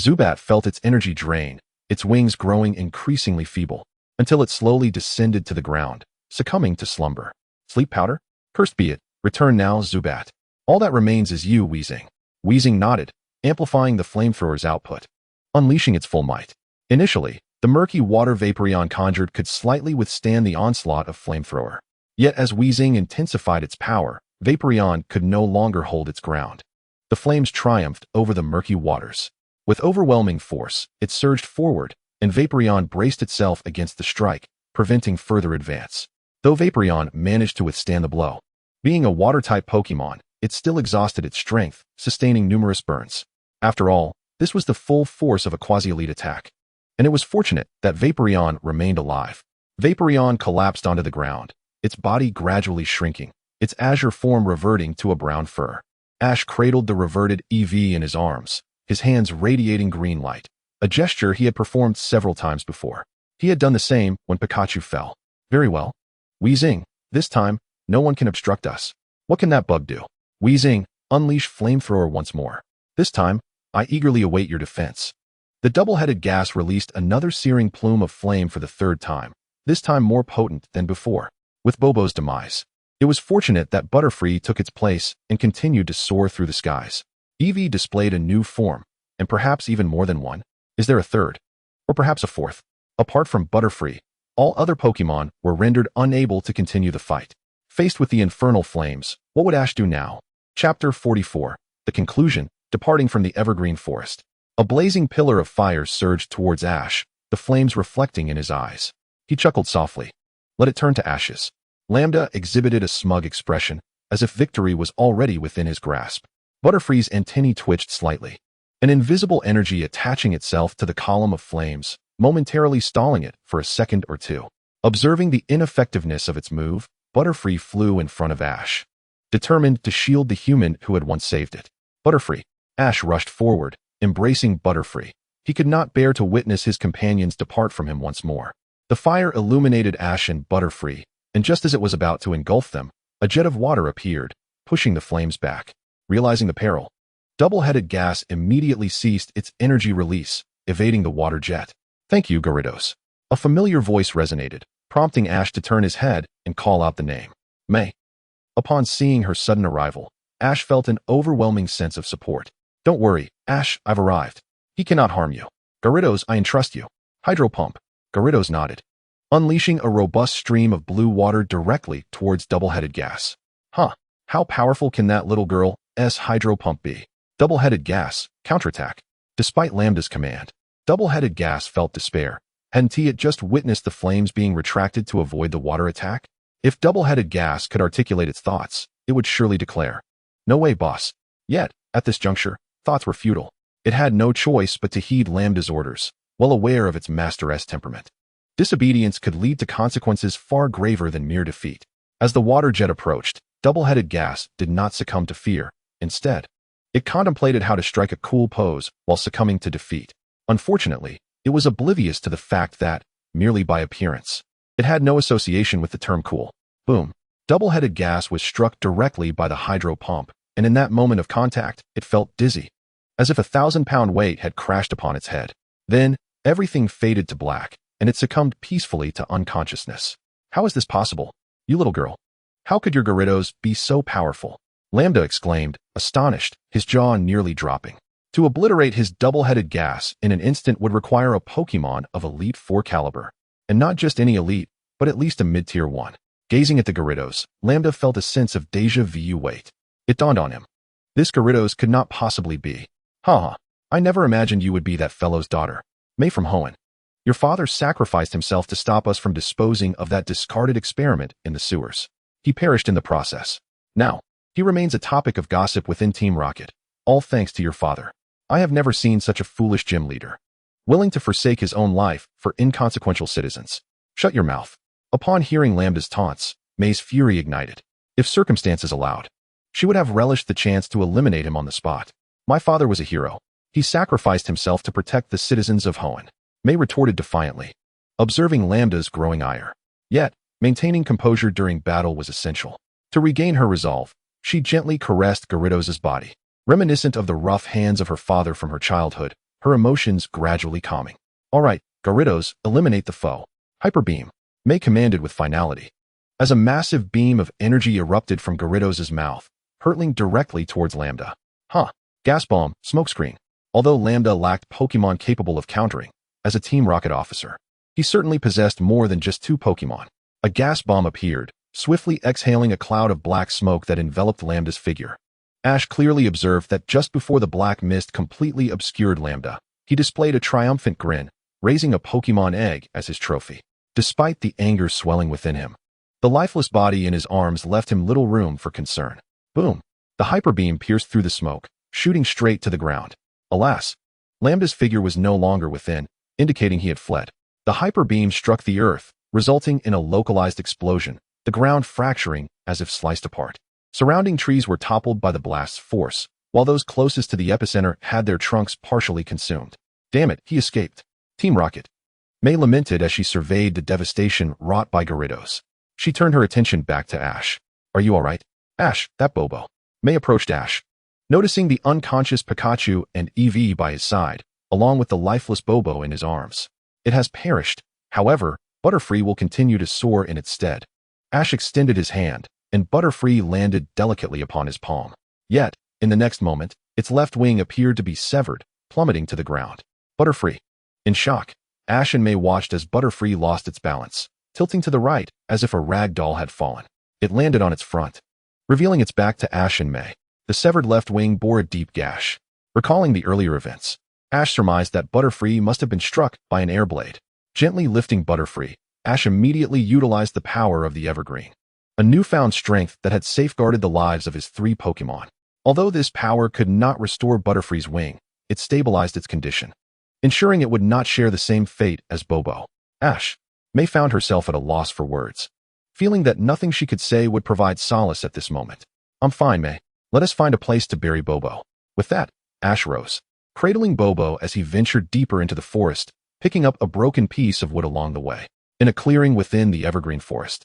Zubat felt its energy drain, its wings growing increasingly feeble, until it slowly descended to the ground, succumbing to slumber. Sleep powder? Cursed be it, return now, Zubat. All that remains is you, Weezing. Weezing nodded, amplifying the flamethrower's output, unleashing its full might. Initially, the murky water Vaporeon conjured could slightly withstand the onslaught of flamethrower. Yet as Weezing intensified its power, Vaporeon could no longer hold its ground. The flames triumphed over the murky waters. With overwhelming force, it surged forward, and Vaporeon braced itself against the strike, preventing further advance. Though Vaporeon managed to withstand the blow, being a water-type Pokémon, it still exhausted its strength, sustaining numerous burns. After all, this was the full force of a quasi-elite attack. And it was fortunate that Vaporeon remained alive. Vaporeon collapsed onto the ground, its body gradually shrinking, its azure form reverting to a brown fur. Ash cradled the reverted EV in his arms, his hands radiating green light, a gesture he had performed several times before. He had done the same when Pikachu fell. Very well. Weezing, this time, no one can obstruct us. What can that bug do? Weezing, unleash flamethrower once more. This time, I eagerly await your defense. The double-headed gas released another searing plume of flame for the third time, this time more potent than before. With Bobo's demise, it was fortunate that Butterfree took its place and continued to soar through the skies. Eevee displayed a new form, and perhaps even more than one. Is there a third? Or perhaps a fourth? Apart from Butterfree, all other Pokémon were rendered unable to continue the fight. Faced with the infernal flames, what would Ash do now? Chapter 44. The conclusion, departing from the evergreen forest. A blazing pillar of fire surged towards Ash, the flames reflecting in his eyes. He chuckled softly. Let it turn to ashes. Lambda exhibited a smug expression, as if victory was already within his grasp. Butterfree's antennae twitched slightly, an invisible energy attaching itself to the column of flames, momentarily stalling it for a second or two. Observing the ineffectiveness of its move, Butterfree flew in front of Ash, determined to shield the human who had once saved it. Butterfree. Ash rushed forward, embracing Butterfree. He could not bear to witness his companions depart from him once more. The fire illuminated Ash and Butterfree, and just as it was about to engulf them, a jet of water appeared, pushing the flames back. Realizing the peril, double-headed gas immediately ceased its energy release, evading the water jet. Thank you, Gyarados. A familiar voice resonated, prompting Ash to turn his head and call out the name. May. Upon seeing her sudden arrival, Ash felt an overwhelming sense of support. Don't worry, Ash, I've arrived. He cannot harm you. Gyarados, I entrust you. Hydro Pump. Gyarados nodded, unleashing a robust stream of blue water directly towards double-headed gas. Huh, how powerful can that little girl's Hydro Pump be? Double-headed gas, counterattack. Despite Lambda's command, double-headed gas felt despair. Hadn't he just witnessed the flames being retracted to avoid the water attack? If double-headed gas could articulate its thoughts, it would surely declare, no way, boss. Yet, at this juncture, thoughts were futile. It had no choice but to heed Lambda's orders, well aware of its master's temperament. Disobedience could lead to consequences far graver than mere defeat. As the water jet approached, double-headed gas did not succumb to fear. Instead, it contemplated how to strike a cool pose while succumbing to defeat. Unfortunately, it was oblivious to the fact that, merely by appearance, it had no association with the term cool. Boom. Double-headed gas was struck directly by the hydro pump, and in that moment of contact, it felt dizzy, as if a 1,000-pound weight had crashed upon its head. Then, everything faded to black, and it succumbed peacefully to unconsciousness. How is this possible? You little girl. How could your Gyarados be so powerful? Lambda exclaimed, astonished, his jaw nearly dropping. To obliterate his double-headed gas in an instant would require a Pokémon of Elite 4 caliber. And not just any elite, but at least a mid-tier one. Gazing at the Gyarados, Lambda felt a sense of déjà vu wait. It dawned on him. This Gyarados could not possibly be. Ha! I never imagined you would be that fellow's daughter. May from Hoenn. Your father sacrificed himself to stop us from disposing of that discarded experiment in the sewers. He perished in the process. Now, He remains a topic of gossip within Team Rocket, all thanks to your father. I have never seen such a foolish gym leader, willing to forsake his own life for inconsequential citizens. Shut your mouth. Upon hearing Lambda's taunts, May's fury ignited. If circumstances allowed, she would have relished the chance to eliminate him on the spot. My father was a hero. He sacrificed himself to protect the citizens of Hoenn. May retorted defiantly, observing Lambda's growing ire. Yet, maintaining composure during battle was essential. To regain her resolve, she gently caressed Gyarados' body. Reminiscent of the rough hands of her father from her childhood, her emotions gradually calming. All right, Gyarados, eliminate the foe. Hyper Beam. May commanded with finality. As a massive beam of energy erupted from Gyarados' mouth, hurtling directly towards Lambda. Gas bomb, smokescreen. Although Lambda lacked Pokemon capable of countering, as a Team Rocket officer, he certainly possessed more than just 2 Pokemon. A gas bomb appeared, swiftly exhaling a cloud of black smoke that enveloped Lambda's figure. Ash clearly observed that just before the black mist completely obscured Lambda, he displayed a triumphant grin, raising a Pokemon egg as his trophy. Despite the anger swelling within him, the lifeless body in his arms left him little room for concern. Boom! The hyper beam pierced through the smoke, shooting straight to the ground. Alas, Lambda's figure was no longer within, indicating he had fled. The hyper beam struck the earth, resulting in a localized explosion, the ground fracturing as if sliced apart. Surrounding trees were toppled by the blast's force, while those closest to the epicenter had their trunks partially consumed. Damn it, he escaped. Team Rocket. May lamented as she surveyed the devastation wrought by Gyarados. She turned her attention back to Ash. Are you alright? Ash, that Bobo. May approached Ash. Noticing the unconscious Pikachu and Eevee by his side, along with the lifeless Bobo in his arms. It has perished. However, Butterfree will continue to soar in its stead. Ash extended his hand, and Butterfree landed delicately upon his palm. Yet, in the next moment, its left wing appeared to be severed, plummeting to the ground. Butterfree. In shock, Ash and May watched as Butterfree lost its balance, tilting to the right as if a rag doll had fallen. It landed on its front, revealing its back to Ash and May. The severed left wing bore a deep gash. Recalling the earlier events, Ash surmised that Butterfree must have been struck by an air blade. Gently lifting Butterfree, Ash immediately utilized the power of the Evergreen, a newfound strength that had safeguarded the lives of his 3 Pokemon. Although this power could not restore Butterfree's wing, it stabilized its condition, ensuring it would not share the same fate as Bobo. May found herself at a loss for words, feeling that nothing she could say would provide solace at this moment. I'm fine, May. Let us find a place to bury Bobo. With that, Ash rose, cradling Bobo as he ventured deeper into the forest, picking up a broken piece of wood along the way. In a clearing within the evergreen forest,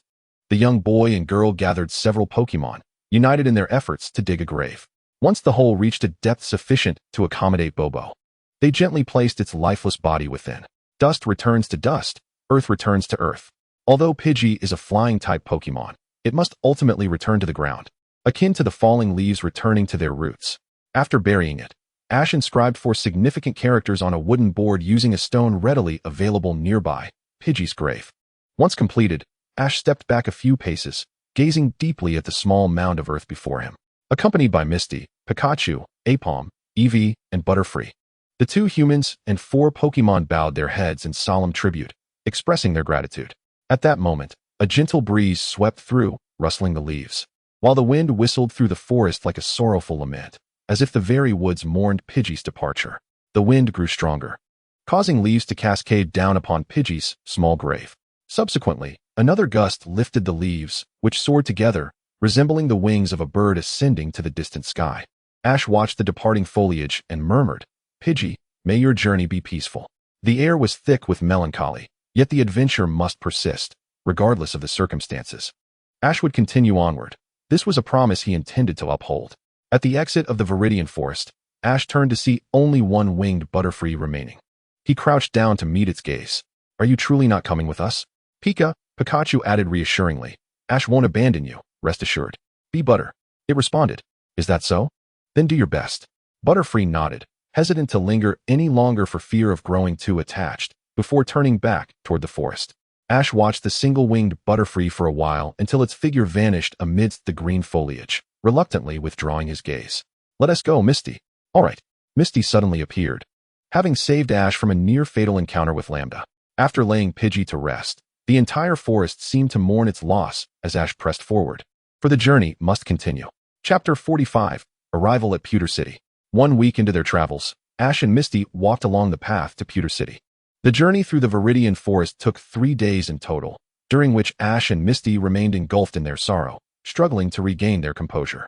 the young boy and girl gathered several Pokemon, united in their efforts to dig a grave. Once the hole reached a depth sufficient to accommodate Bobo, they gently placed its lifeless body within. Dust returns to dust, earth returns to earth. Although Pidgey is a flying-type Pokemon, it must ultimately return to the ground, akin to the falling leaves returning to their roots. After burying it, Ash inscribed 4 significant characters on a wooden board using a stone readily available nearby, Pidgey's grave. Once completed, Ash stepped back a few paces, gazing deeply at the small mound of earth before him. Accompanied by Misty, Pikachu, Apom, Eevee, and Butterfree, the 2 humans and 4 Pokemon bowed their heads in solemn tribute, expressing their gratitude. At that moment, a gentle breeze swept through, rustling the leaves, while the wind whistled through the forest like a sorrowful lament, as if the very woods mourned Pidgey's departure. The wind grew stronger, causing leaves to cascade down upon Pidgey's small grave. Subsequently, another gust lifted the leaves, which soared together, resembling the wings of a bird ascending to the distant sky. Ash watched the departing foliage and murmured, Pidgey, may your journey be peaceful. The air was thick with melancholy, yet the adventure must persist, regardless of the circumstances. Ash would continue onward. This was a promise he intended to uphold. At the exit of the Viridian Forest, Ash turned to see only one winged Butterfree remaining. He crouched down to meet its gaze. Are you truly not coming with us? Pikachu added reassuringly. Ash won't abandon you, rest assured. Be Butter. It responded. Is that so? Then do your best. Butterfree nodded, hesitant to linger any longer for fear of growing too attached, before turning back toward the forest. Ash watched the single-winged Butterfree for a while until its figure vanished amidst the green foliage, reluctantly withdrawing his gaze. Let us go, Misty. All right. Misty suddenly appeared, having saved Ash from a near-fatal encounter with Lambda. After laying Pidgey to rest, the entire forest seemed to mourn its loss as Ash pressed forward. For the journey must continue. Chapter 45. Arrival at Pewter City. 1 week into their travels, Ash and Misty walked along the path to Pewter City. The journey through the Viridian Forest took 3 days in total, during which Ash and Misty remained engulfed in their sorrow, struggling to regain their composure.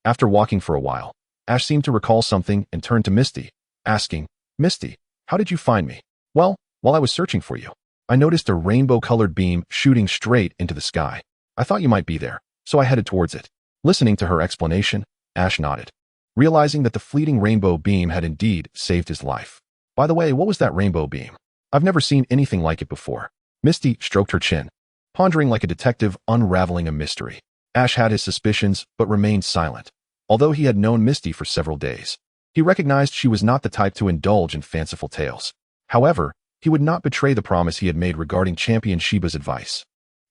After walking for a while, Ash seemed to recall something and turned to Misty, asking, "Misty, how did you find me?" "Well, while I was searching for you, I noticed a rainbow-colored beam shooting straight into the sky. I thought you might be there, so I headed towards it." Listening to her explanation, Ash nodded, realizing that the fleeting rainbow beam had indeed saved his life. "By the way, what was that rainbow beam? I've never seen anything like it before." Misty stroked her chin, pondering like a detective unraveling a mystery. Ash had his suspicions but remained silent. Although he had known Misty for several days, he recognized she was not the type to indulge in fanciful tales. However, he would not betray the promise he had made regarding Champion Sheba's advice.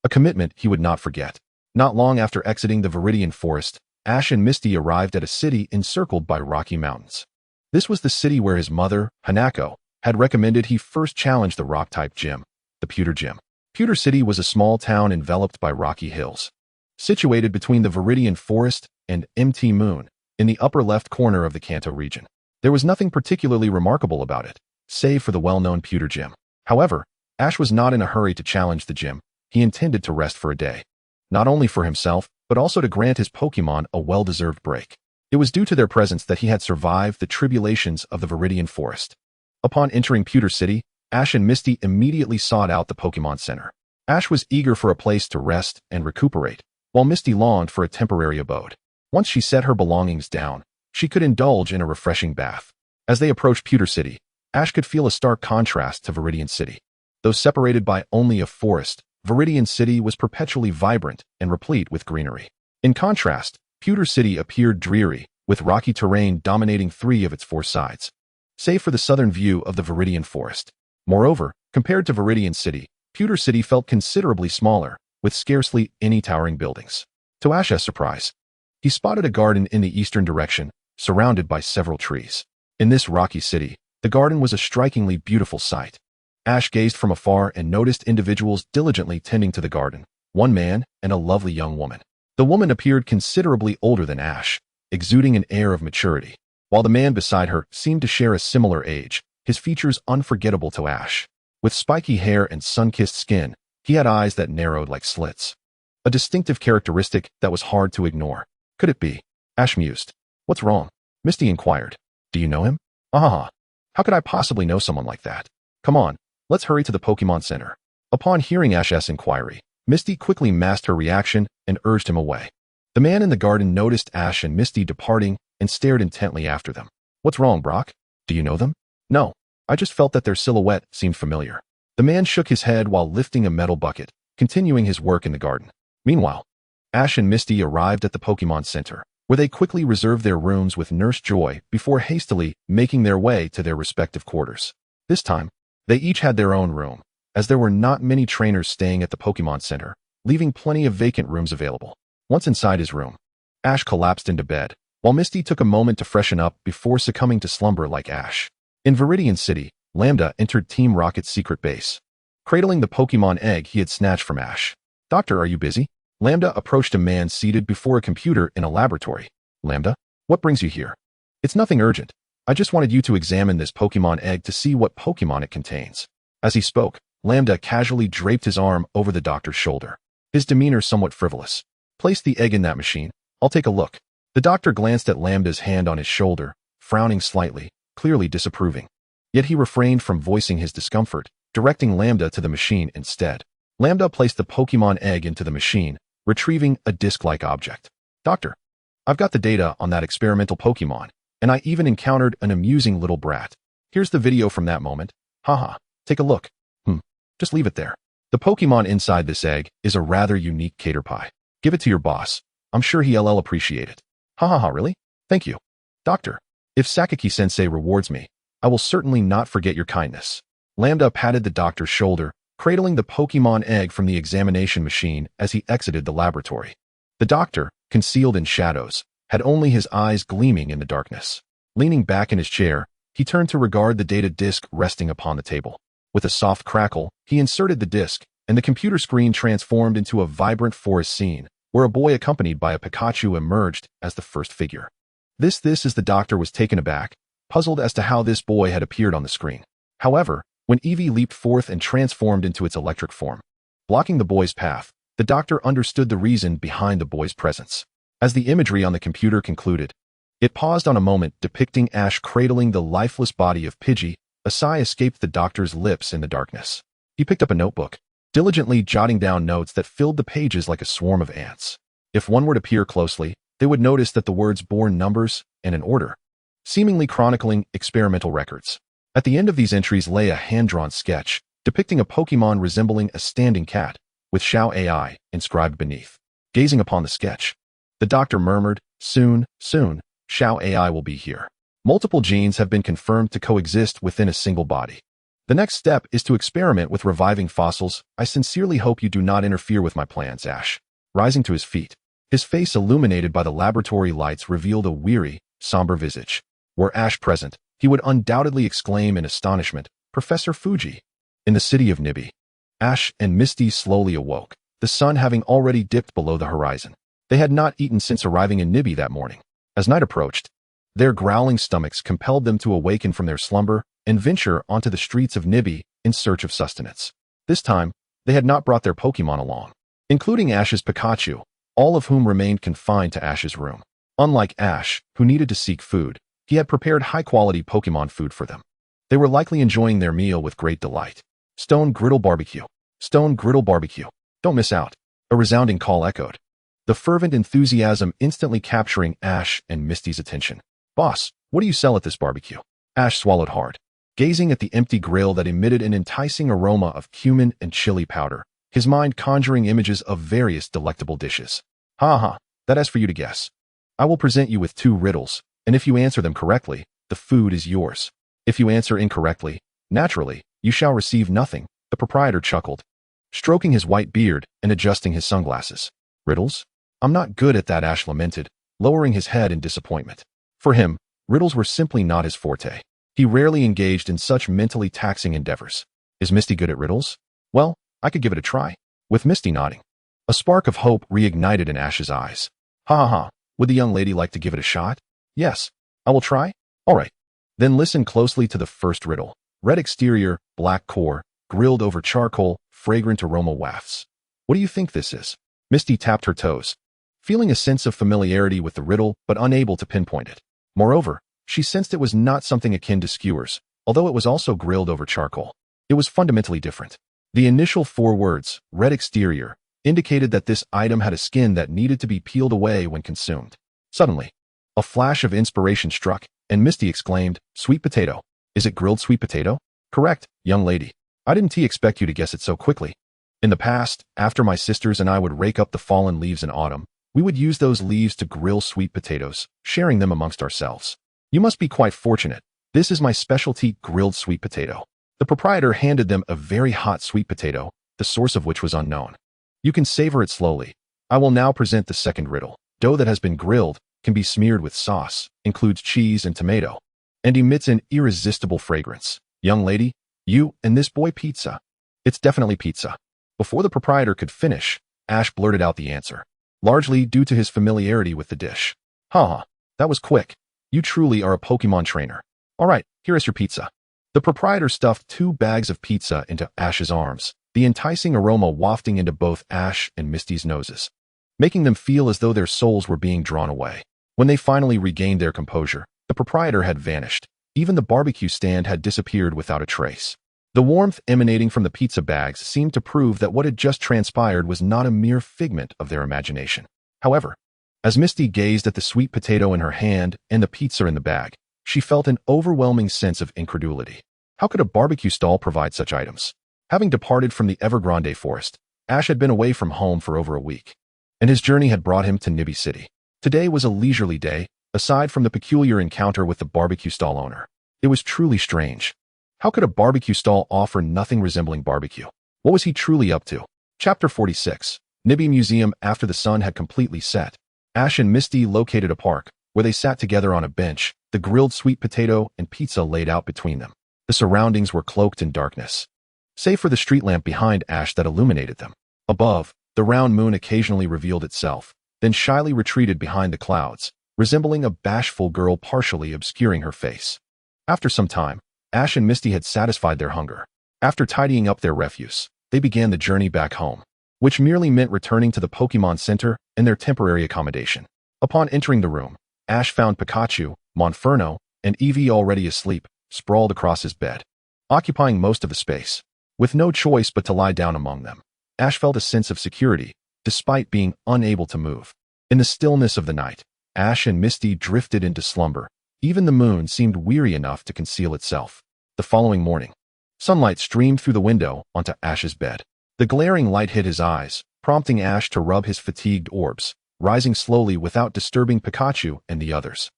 A commitment he would not forget. Not long after exiting the Viridian Forest, Ash and Misty arrived at a city encircled by rocky mountains. This was the city where his mother, Hanako, had recommended he first challenge the rock-type gym, the Pewter Gym. Pewter City was a small town enveloped by rocky hills. Situated between the Viridian Forest and Mt. Moon, in the upper left corner of the Kanto region. There was nothing particularly remarkable about it, save for the well-known Pewter Gym. However, Ash was not in a hurry to challenge the gym. He intended to rest for a day. Not only for himself, but also to grant his Pokémon a well-deserved break. It was due to their presence that he had survived the tribulations of the Viridian Forest. Upon entering Pewter City, Ash and Misty immediately sought out the Pokémon Center. Ash was eager for a place to rest and recuperate, while Misty longed for a temporary abode. Once she set her belongings down, she could indulge in a refreshing bath. As they approached Pewter City, Ash could feel a stark contrast to Viridian City. Though separated by only a forest, Viridian City was perpetually vibrant and replete with greenery. In contrast, Pewter City appeared dreary, with rocky terrain dominating 3 of its 4 sides, save for the southern view of the Viridian Forest. Moreover, compared to Viridian City, Pewter City felt considerably smaller, with scarcely any towering buildings. To Ash's surprise, he spotted a garden in the eastern direction, surrounded by several trees. In this rocky city, the garden was a strikingly beautiful sight. Ash gazed from afar and noticed individuals diligently tending to the garden, 1 man and a lovely young woman. The woman appeared considerably older than Ash, exuding an air of maturity, while the man beside her seemed to share a similar age, his features unforgettable to Ash. With spiky hair and sun-kissed skin, he had eyes that narrowed like slits. A distinctive characteristic that was hard to ignore. Could it be? Ash mused. "What's wrong?" Misty inquired. "Do you know him?" "Ah, how could I possibly know someone like that? Come on, let's hurry to the Pokémon Center." Upon hearing Ash's inquiry, Misty quickly masked her reaction and urged him away. The man in the garden noticed Ash and Misty departing and stared intently after them. "What's wrong, Brock? Do you know them?" "No, I just felt that their silhouette seemed familiar." The man shook his head while lifting a metal bucket, continuing his work in the garden. Meanwhile, Ash and Misty arrived at the Pokémon Center, where they quickly reserved their rooms with Nurse Joy before hastily making their way to their respective quarters. This time, they each had their own room, as there were not many trainers staying at the Pokémon Center, leaving plenty of vacant rooms available. Once inside his room, Ash collapsed into bed, while Misty took a moment to freshen up before succumbing to slumber like Ash. In Viridian City, Lambda entered Team Rocket's secret base, cradling the Pokémon egg he had snatched from Ash. "Doctor, are you busy?" Lambda approached a man seated before a computer in a laboratory. "Lambda, what brings you here?" "It's nothing urgent. I just wanted you to examine this Pokémon egg to see what Pokémon it contains." As he spoke, Lambda casually draped his arm over the doctor's shoulder, his demeanor somewhat frivolous. "Place the egg in that machine. I'll take a look." The doctor glanced at Lambda's hand on his shoulder, frowning slightly, clearly disapproving. Yet he refrained from voicing his discomfort, directing Lambda to the machine instead. Lambda placed the Pokémon egg into the machine, retrieving a disc-like object. "Doctor, I've got the data on that experimental Pokémon, and I even encountered an amusing little brat. Here's the video from that moment. Haha, take a look." Just leave it there. "The Pokémon inside this egg is a rather unique Caterpie. Give it to your boss. I'm sure he'll appreciate it." "Haha, really? Thank you. Doctor, if Sakaki-sensei rewards me, I will certainly not forget your kindness." Lambda patted the doctor's shoulder, cradling the Pokémon egg from the examination machine as he exited the laboratory. The doctor, concealed in shadows, had only his eyes gleaming in the darkness. Leaning back in his chair, he turned to regard the data disk resting upon the table. With a soft crackle, he inserted the disk, and the computer screen transformed into a vibrant forest scene, where a boy accompanied by a Pikachu emerged as the first figure. This is the doctor was taken aback, puzzled as to how this boy had appeared on the screen. However, when Eevee leaped forth and transformed into its electric form, blocking the boy's path, the doctor understood the reason behind the boy's presence. As the imagery on the computer concluded, it paused on a moment depicting Ash cradling the lifeless body of Pidgey. A sigh escaped the doctor's lips in the darkness. He picked up a notebook, diligently jotting down notes that filled the pages like a swarm of ants. If one were to peer closely, they would notice that the words bore numbers and an order, seemingly chronicling experimental records. At the end of these entries lay a hand-drawn sketch, depicting a Pokémon resembling a standing cat, with Xiao AI inscribed beneath. Gazing upon the sketch, the doctor murmured, soon, Xiao AI will be here. Multiple genes have been confirmed to coexist within a single body. The next step is to experiment with reviving fossils. I sincerely hope you do not interfere with my plans, Ash. Rising to his feet, his face illuminated by the laboratory lights revealed a weary, somber visage. Were Ash present, he would undoubtedly exclaim in astonishment, Professor Fuji. In the city of Nibby, Ash and Misty slowly awoke, the sun having already dipped below the horizon. They had not eaten since arriving in Nibby that morning. As night approached, their growling stomachs compelled them to awaken from their slumber and venture onto the streets of Nibby in search of sustenance. This time, they had not brought their Pokémon along, including Ash's Pikachu, all of whom remained confined to Ash's room. Unlike Ash, who needed to seek food, he had prepared high-quality Pokémon food for them. They were likely enjoying their meal with great delight. Stone Griddle Barbecue. Stone Griddle Barbecue. Don't miss out. A resounding call echoed, the fervent enthusiasm instantly capturing Ash and Misty's attention. Boss, what do you sell at this barbecue? Ash swallowed hard, gazing at the empty grill that emitted an enticing aroma of cumin and chili powder, his mind conjuring images of various delectable dishes. That is for you to guess. I will present you with 2 riddles, and if you answer them correctly, the food is yours. If you answer incorrectly, naturally, you shall receive nothing, the proprietor chuckled, stroking his white beard and adjusting his sunglasses. Riddles? I'm not good at that, Ash lamented, lowering his head in disappointment. For him, riddles were simply not his forte. He rarely engaged in such mentally taxing endeavors. Is Misty good at riddles? Well, I could give it a try. With Misty nodding, a spark of hope reignited in Ash's eyes. Would the young lady like to give it a shot? Yes, I will try. All right. Then listen closely to the first riddle. Red exterior, black core, grilled over charcoal, fragrant aroma wafts. What do you think this is? Misty tapped her toes, feeling a sense of familiarity with the riddle but unable to pinpoint it. Moreover, she sensed it was not something akin to skewers, although it was also grilled over charcoal. It was fundamentally different. The initial 4 words, red exterior, indicated that this item had a skin that needed to be peeled away when consumed. Suddenly, a flash of inspiration struck, and Misty exclaimed, sweet potato. Is it grilled sweet potato? Correct, young lady. I didn't expect you to guess it so quickly. In the past, after my sisters and I would rake up the fallen leaves in autumn, we would use those leaves to grill sweet potatoes, sharing them amongst ourselves. You must be quite fortunate. This is my specialty grilled sweet potato. The proprietor handed them a very hot sweet potato, the source of which was unknown. You can savor it slowly. I will now present the second riddle. Dough that has been grilled can be smeared with sauce, includes cheese and tomato, and emits an irresistible fragrance. Young lady, you and this boy pizza. It's definitely pizza. Before the proprietor could finish, Ash blurted out the answer, largely due to his familiarity with the dish. That was quick. You truly are a Pokémon trainer. All right, here is your pizza. The proprietor stuffed 2 bags of pizza into Ash's arms, the enticing aroma wafting into both Ash and Misty's noses, making them feel as though their souls were being drawn away. When they finally regained their composure, the proprietor had vanished. Even the barbecue stand had disappeared without a trace. The warmth emanating from the pizza bags seemed to prove that what had just transpired was not a mere figment of their imagination. However, as Misty gazed at the sweet potato in her hand and the pizza in the bag, she felt an overwhelming sense of incredulity. How could a barbecue stall provide such items? Having departed from the Evergrande forest, Ash had been away from home for over a week, and his journey had brought him to Nibby City. Today was a leisurely day, aside from the peculiar encounter with the barbecue stall owner. It was truly strange. How could a barbecue stall offer nothing resembling barbecue? What was he truly up to? Chapter 46. Nibby Museum. After the sun had completely set, Ash and Misty located a park, where they sat together on a bench, the grilled sweet potato and pizza laid out between them. The surroundings were cloaked in darkness, save for the street lamp behind Ash that illuminated them. Above, The round moon occasionally revealed itself, then shyly retreated behind the clouds, resembling a bashful girl partially obscuring her face. After some time, Ash and Misty had satisfied their hunger. After tidying up their refuse, they began the journey back home, which merely meant returning to the Pokémon Center and their temporary accommodation. Upon entering the room, Ash found Pikachu, Monferno, and Eevee already asleep, sprawled across his bed, occupying most of the space. With no choice but to lie down among them, Ash felt a sense of security, despite being unable to move. In the stillness of the night, Ash and Misty drifted into slumber. Even the moon seemed weary enough to conceal itself. The following morning, sunlight streamed through the window onto Ash's bed. The glaring light hit his eyes, prompting Ash to rub his fatigued orbs, rising slowly without disturbing Pikachu and the others.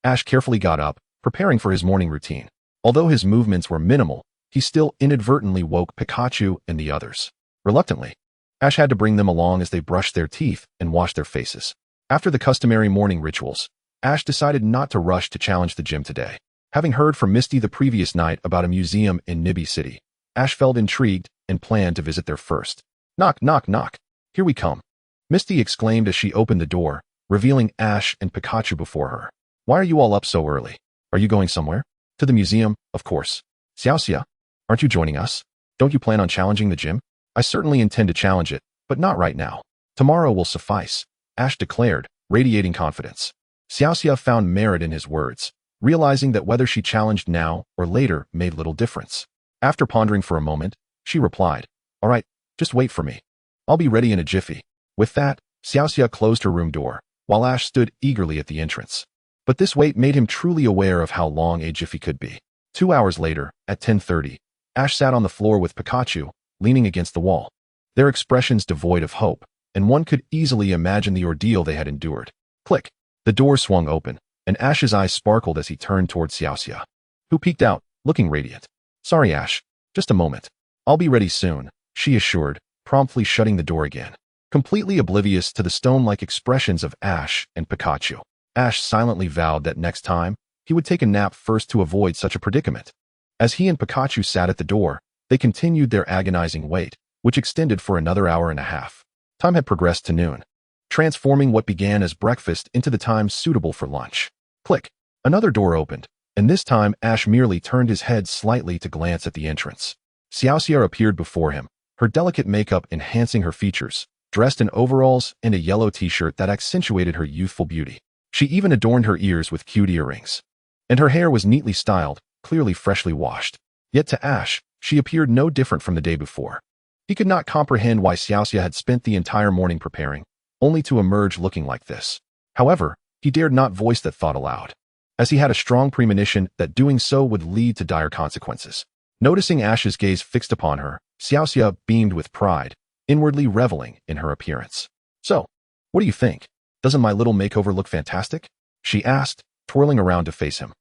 Ash carefully got up, preparing for his morning routine. Although his movements were minimal, he still inadvertently woke Pikachu and the others. Reluctantly, Ash had to bring them along as they brushed their teeth and washed their faces. After the customary morning rituals, Ash decided not to rush to challenge the gym today. Having heard from Misty the previous night about a museum in Nibby City, Ash felt intrigued and planned to visit there first. Knock, knock, knock. Here we come. Misty exclaimed as she opened the door, revealing Ash and Pikachu before her. Why are you all up so early? Are you going somewhere? To the museum, of course. Xiaoxia, aren't you joining us? Don't you plan on challenging the gym? I certainly intend to challenge it, but not right now. Tomorrow will suffice, Ash declared, radiating confidence. Xiaoxia found merit in his words, realizing that whether she challenged now or later made little difference. After pondering for a moment, she replied, All right, just wait for me. I'll be ready in a jiffy. With that, Xiaoxia closed her room door, while Ash stood eagerly at the entrance. But this wait made him truly aware of how long a jiffy could be. 2 hours later, at 10:30, Ash sat on the floor with Pikachu, leaning against the wall. Their expressions devoid of hope, and one could easily imagine the ordeal they had endured. Click. The door swung open, and Ash's eyes sparkled as he turned towards Xiaoxia, who peeked out, looking radiant. Sorry, Ash. Just a moment. I'll be ready soon, she assured, promptly shutting the door again. Completely oblivious to the stone-like expressions of Ash and Pikachu, Ash silently vowed that next time, he would take a nap first to avoid such a predicament. As he and Pikachu sat at the door, they continued their agonizing wait, which extended for another hour and a half. Time had progressed to noon, transforming what began as breakfast into the time suitable for lunch. Click. Another door opened, and this time Ash merely turned his head slightly to glance at the entrance. Xiaoxia appeared before him, her delicate makeup enhancing her features, dressed in overalls and a yellow t-shirt that accentuated her youthful beauty. She even adorned her ears with cute earrings. And her hair was neatly styled, clearly freshly washed. Yet to Ash, she appeared no different from the day before. He could not comprehend why Xiaoxia had spent the entire morning preparing, only to emerge looking like this. However, he dared not voice that thought aloud, as he had a strong premonition that doing so would lead to dire consequences. Noticing Ash's gaze fixed upon her, Xiaoxia beamed with pride, inwardly reveling in her appearance. So, what do you think? Doesn't my little makeover look fantastic? She asked, twirling around to face him.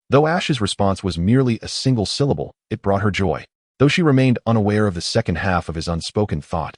Though Ash's response was merely a single syllable, it brought her joy, though she remained unaware of the second half of his unspoken thought.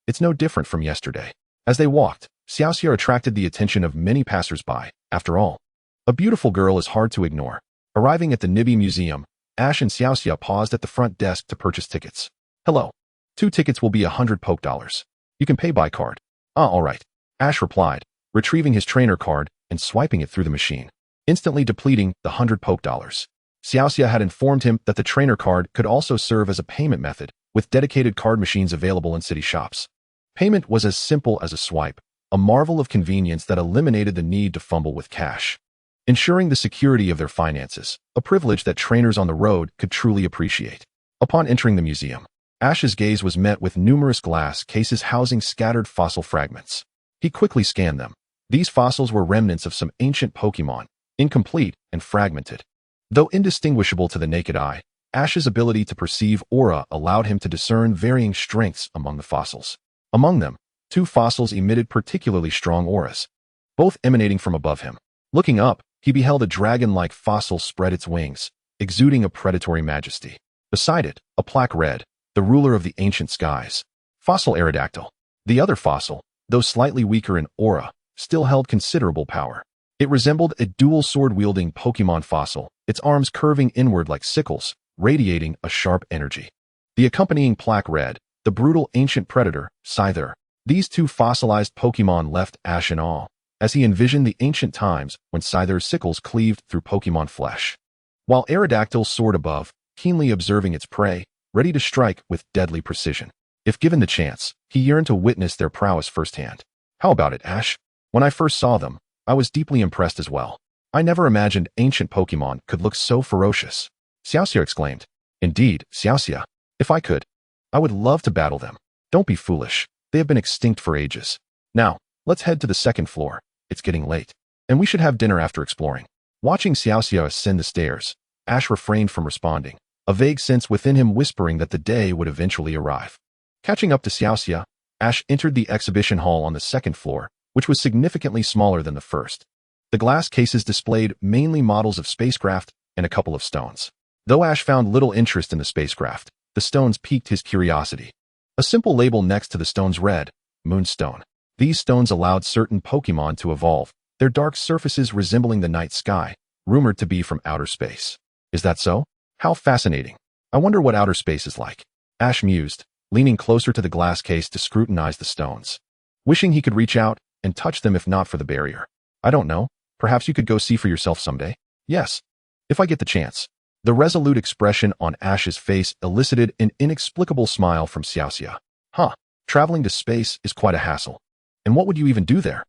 It's no different from yesterday. As they walked, Xiaoxia attracted the attention of many passers-by. After all, a beautiful girl is hard to ignore. Arriving at the Nibby Museum, Ash and Xiaoxia paused at the front desk to purchase tickets. Hello. 2 tickets will be 100 Poke Dollars. You can pay by card. All right. Ash replied, retrieving his trainer card and swiping it through the machine, instantly depleting the 100 Poke Dollars. Xiaoxia had informed him that the trainer card could also serve as a payment method, with dedicated card machines available in city shops. Payment was as simple as a swipe, a marvel of convenience that eliminated the need to fumble with cash, ensuring the security of their finances, a privilege that trainers on the road could truly appreciate. Upon entering the museum, Ash's gaze was met with numerous glass cases housing scattered fossil fragments. He quickly scanned them. These fossils were remnants of some ancient Pokémon, incomplete and fragmented. Though indistinguishable to the naked eye, Ash's ability to perceive aura allowed him to discern varying strengths among the fossils. Among them, 2 fossils emitted particularly strong auras, both emanating from above him. Looking up, he beheld a dragon-like fossil spread its wings, exuding a predatory majesty. Beside it, a plaque read, the ruler of the ancient skies. Fossil Aerodactyl. The other fossil, though slightly weaker in aura, still held considerable power. It resembled a dual sword-wielding Pokémon fossil, its arms curving inward like sickles, radiating a sharp energy. The accompanying plaque read, the brutal ancient predator, Scyther. These two fossilized Pokémon left Ash in awe, as he envisioned the ancient times when Scyther's sickles cleaved through Pokémon flesh, while Aerodactyl soared above, keenly observing its prey, ready to strike with deadly precision. If given the chance, he yearned to witness their prowess firsthand. How about it, Ash? When I first saw them, I was deeply impressed as well. I never imagined ancient Pokémon could look so ferocious. Xiaoxia exclaimed. Indeed, Xiaoxia. If I could, I would love to battle them. Don't be foolish. They have been extinct for ages. Now, let's head to the second floor. It's getting late, and we should have dinner after exploring. Watching Xiaoxia ascend the stairs, Ash refrained from responding, a vague sense within him whispering that the day would eventually arrive. Catching up to Xiaoxia, Ash entered the exhibition hall on the second floor, which was significantly smaller than the first. The glass cases displayed mainly models of spacecraft and a couple of stones. Though Ash found little interest in the spacecraft, the stones piqued his curiosity. A simple label next to the stones read, Moonstone. These stones allowed certain Pokémon to evolve, their dark surfaces resembling the night sky, rumored to be from outer space. Is that so? How fascinating. I wonder what outer space is like. Ash mused, leaning closer to the glass case to scrutinize the stones, wishing he could reach out and touch them if not for the barrier. I don't know. Perhaps you could go see for yourself someday? Yes. If I get the chance. The resolute expression on Ash's face elicited an inexplicable smile from Xiaoxia. Huh. Traveling to space is quite a hassle. And what would you even do there?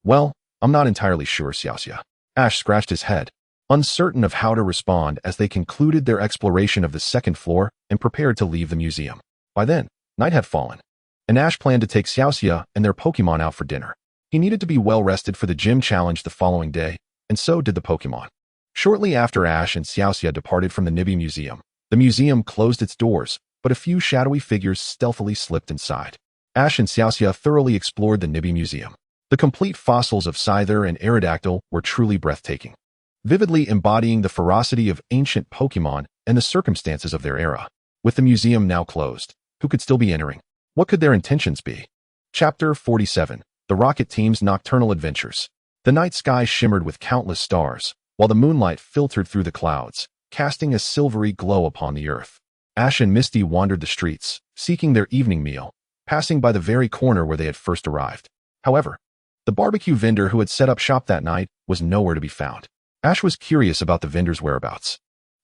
Well, I'm not entirely sure, Xiaoxia. Ash scratched his head, uncertain of how to respond as they concluded their exploration of the second floor and prepared to leave the museum. By then, night had fallen, and Ash planned to take Xiaoxia and their Pokémon out for dinner. He needed to be well rested for the gym challenge the following day, and so did the Pokémon. Shortly after Ash and Xiaoxia departed from the Nibi Museum, the museum closed its doors, but a few shadowy figures stealthily slipped inside. Ash and Xiaoxia thoroughly explored the Nibi Museum. The complete fossils of Scyther and Aerodactyl were truly breathtaking, vividly embodying the ferocity of ancient Pokémon and the circumstances of their era. With the museum now closed, who could still be entering? What could their intentions be? Chapter 47. The Rocket Team's Nocturnal Adventures. The night sky shimmered with countless stars, while the moonlight filtered through the clouds, casting a silvery glow upon the earth. Ash and Misty wandered the streets, seeking their evening meal, passing by the very corner where they had first arrived. However, the barbecue vendor who had set up shop that night was nowhere to be found. Ash was curious about the vendor's whereabouts.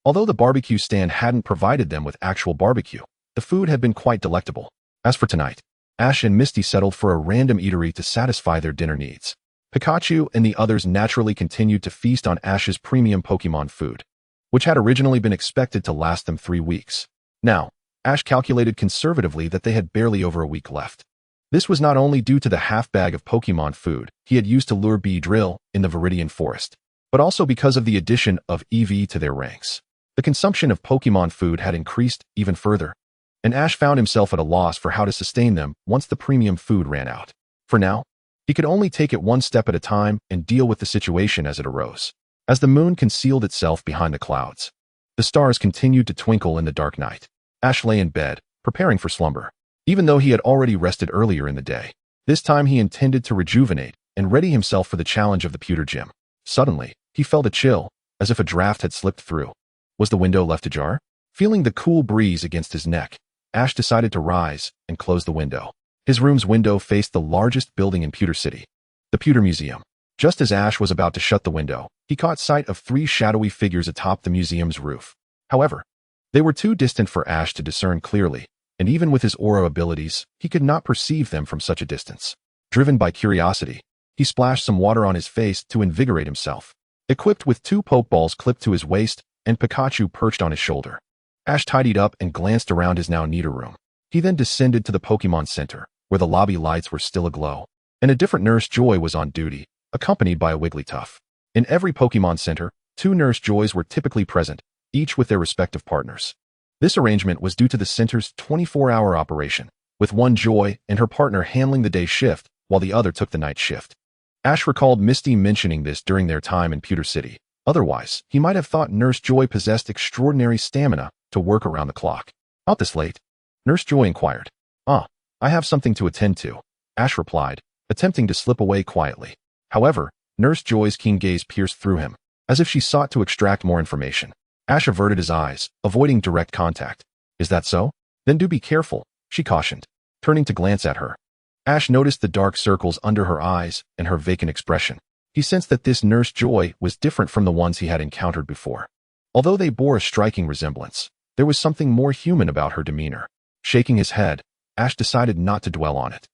Although the barbecue stand hadn't provided them with actual barbecue, the food had been quite delectable. As for tonight, Ash and Misty settled for a random eatery to satisfy their dinner needs. Pikachu and the others naturally continued to feast on Ash's premium Pokémon food, which had originally been expected to last them 3 weeks. Now, Ash calculated conservatively that they had barely over a week left. This was not only due to the half bag of Pokémon food he had used to lure Beedrill in the Viridian Forest, but also because of the addition of EV to their ranks. The consumption of Pokémon food had increased even further, and Ash found himself at a loss for how to sustain them once the premium food ran out. For now, he could only take it one step at a time and deal with the situation as it arose. As the moon concealed itself behind the clouds, the stars continued to twinkle in the dark night. Ash lay in bed, preparing for slumber. Even though he had already rested earlier in the day, this time he intended to rejuvenate and ready himself for the challenge of the pewter gym. Suddenly, he felt a chill, as if a draft had slipped through. Was the window left ajar? Feeling the cool breeze against his neck, Ash decided to rise and close the window. His room's window faced the largest building in Pewter City, the Pewter Museum. Just as Ash was about to shut the window, he caught sight of 3 shadowy figures atop the museum's roof. However, they were too distant for Ash to discern clearly, and even with his aura abilities, he could not perceive them from such a distance. Driven by curiosity, he splashed some water on his face to invigorate himself. Equipped with 2 Pokeballs clipped to his waist and Pikachu perched on his shoulder, Ash tidied up and glanced around his now neater room. He then descended to the Pokemon Center, where the lobby lights were still aglow, and a different Nurse Joy was on duty, accompanied by a Wigglytuff. In every Pokemon Center, 2 Nurse Joys were typically present, each with their respective partners. This arrangement was due to the center's 24-hour operation, with one Joy and her partner handling the day shift while the other took the night shift. Ash recalled Misty mentioning this during their time in Pewter City. Otherwise, he might have thought Nurse Joy possessed extraordinary stamina to work around the clock. Out this late? Nurse Joy inquired. I have something to attend to, Ash replied, attempting to slip away quietly. However, Nurse Joy's keen gaze pierced through him, as if she sought to extract more information. Ash averted his eyes, avoiding direct contact. Is that so? Then do be careful. she cautioned, turning to glance at her. Ash noticed the dark circles under her eyes and her vacant expression. He sensed that this Nurse Joy was different from the ones he had encountered before. Although they bore a striking resemblance, there was something more human about her demeanor. Shaking his head, Ash decided not to dwell on it.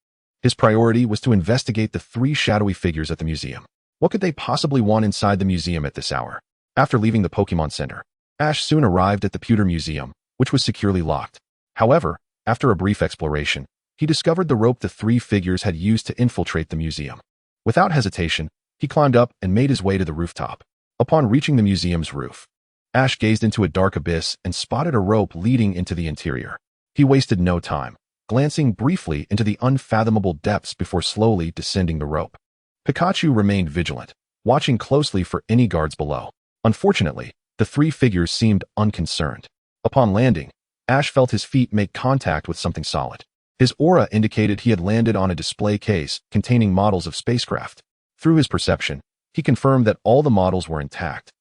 His priority was to investigate the 3 shadowy figures at the museum. What could they possibly want inside the museum at this hour? After leaving the Pokémon Center, Ash soon arrived at the Pewter Museum, which was securely locked. However, after a brief exploration, he discovered the rope the 3 figures had used to infiltrate the museum. Without hesitation, he climbed up and made his way to the rooftop. Upon reaching the museum's roof, Ash gazed into a dark abyss and spotted a rope leading into the interior. He wasted no time, glancing briefly into the unfathomable depths before slowly descending the rope. Pikachu remained vigilant, watching closely for any guards below. Unfortunately, the 3 figures seemed unconcerned. Upon landing, Ash felt his feet make contact with something solid. His aura indicated he had landed on a display case containing models of spacecraft. Through his perception, he confirmed that all the models were intact,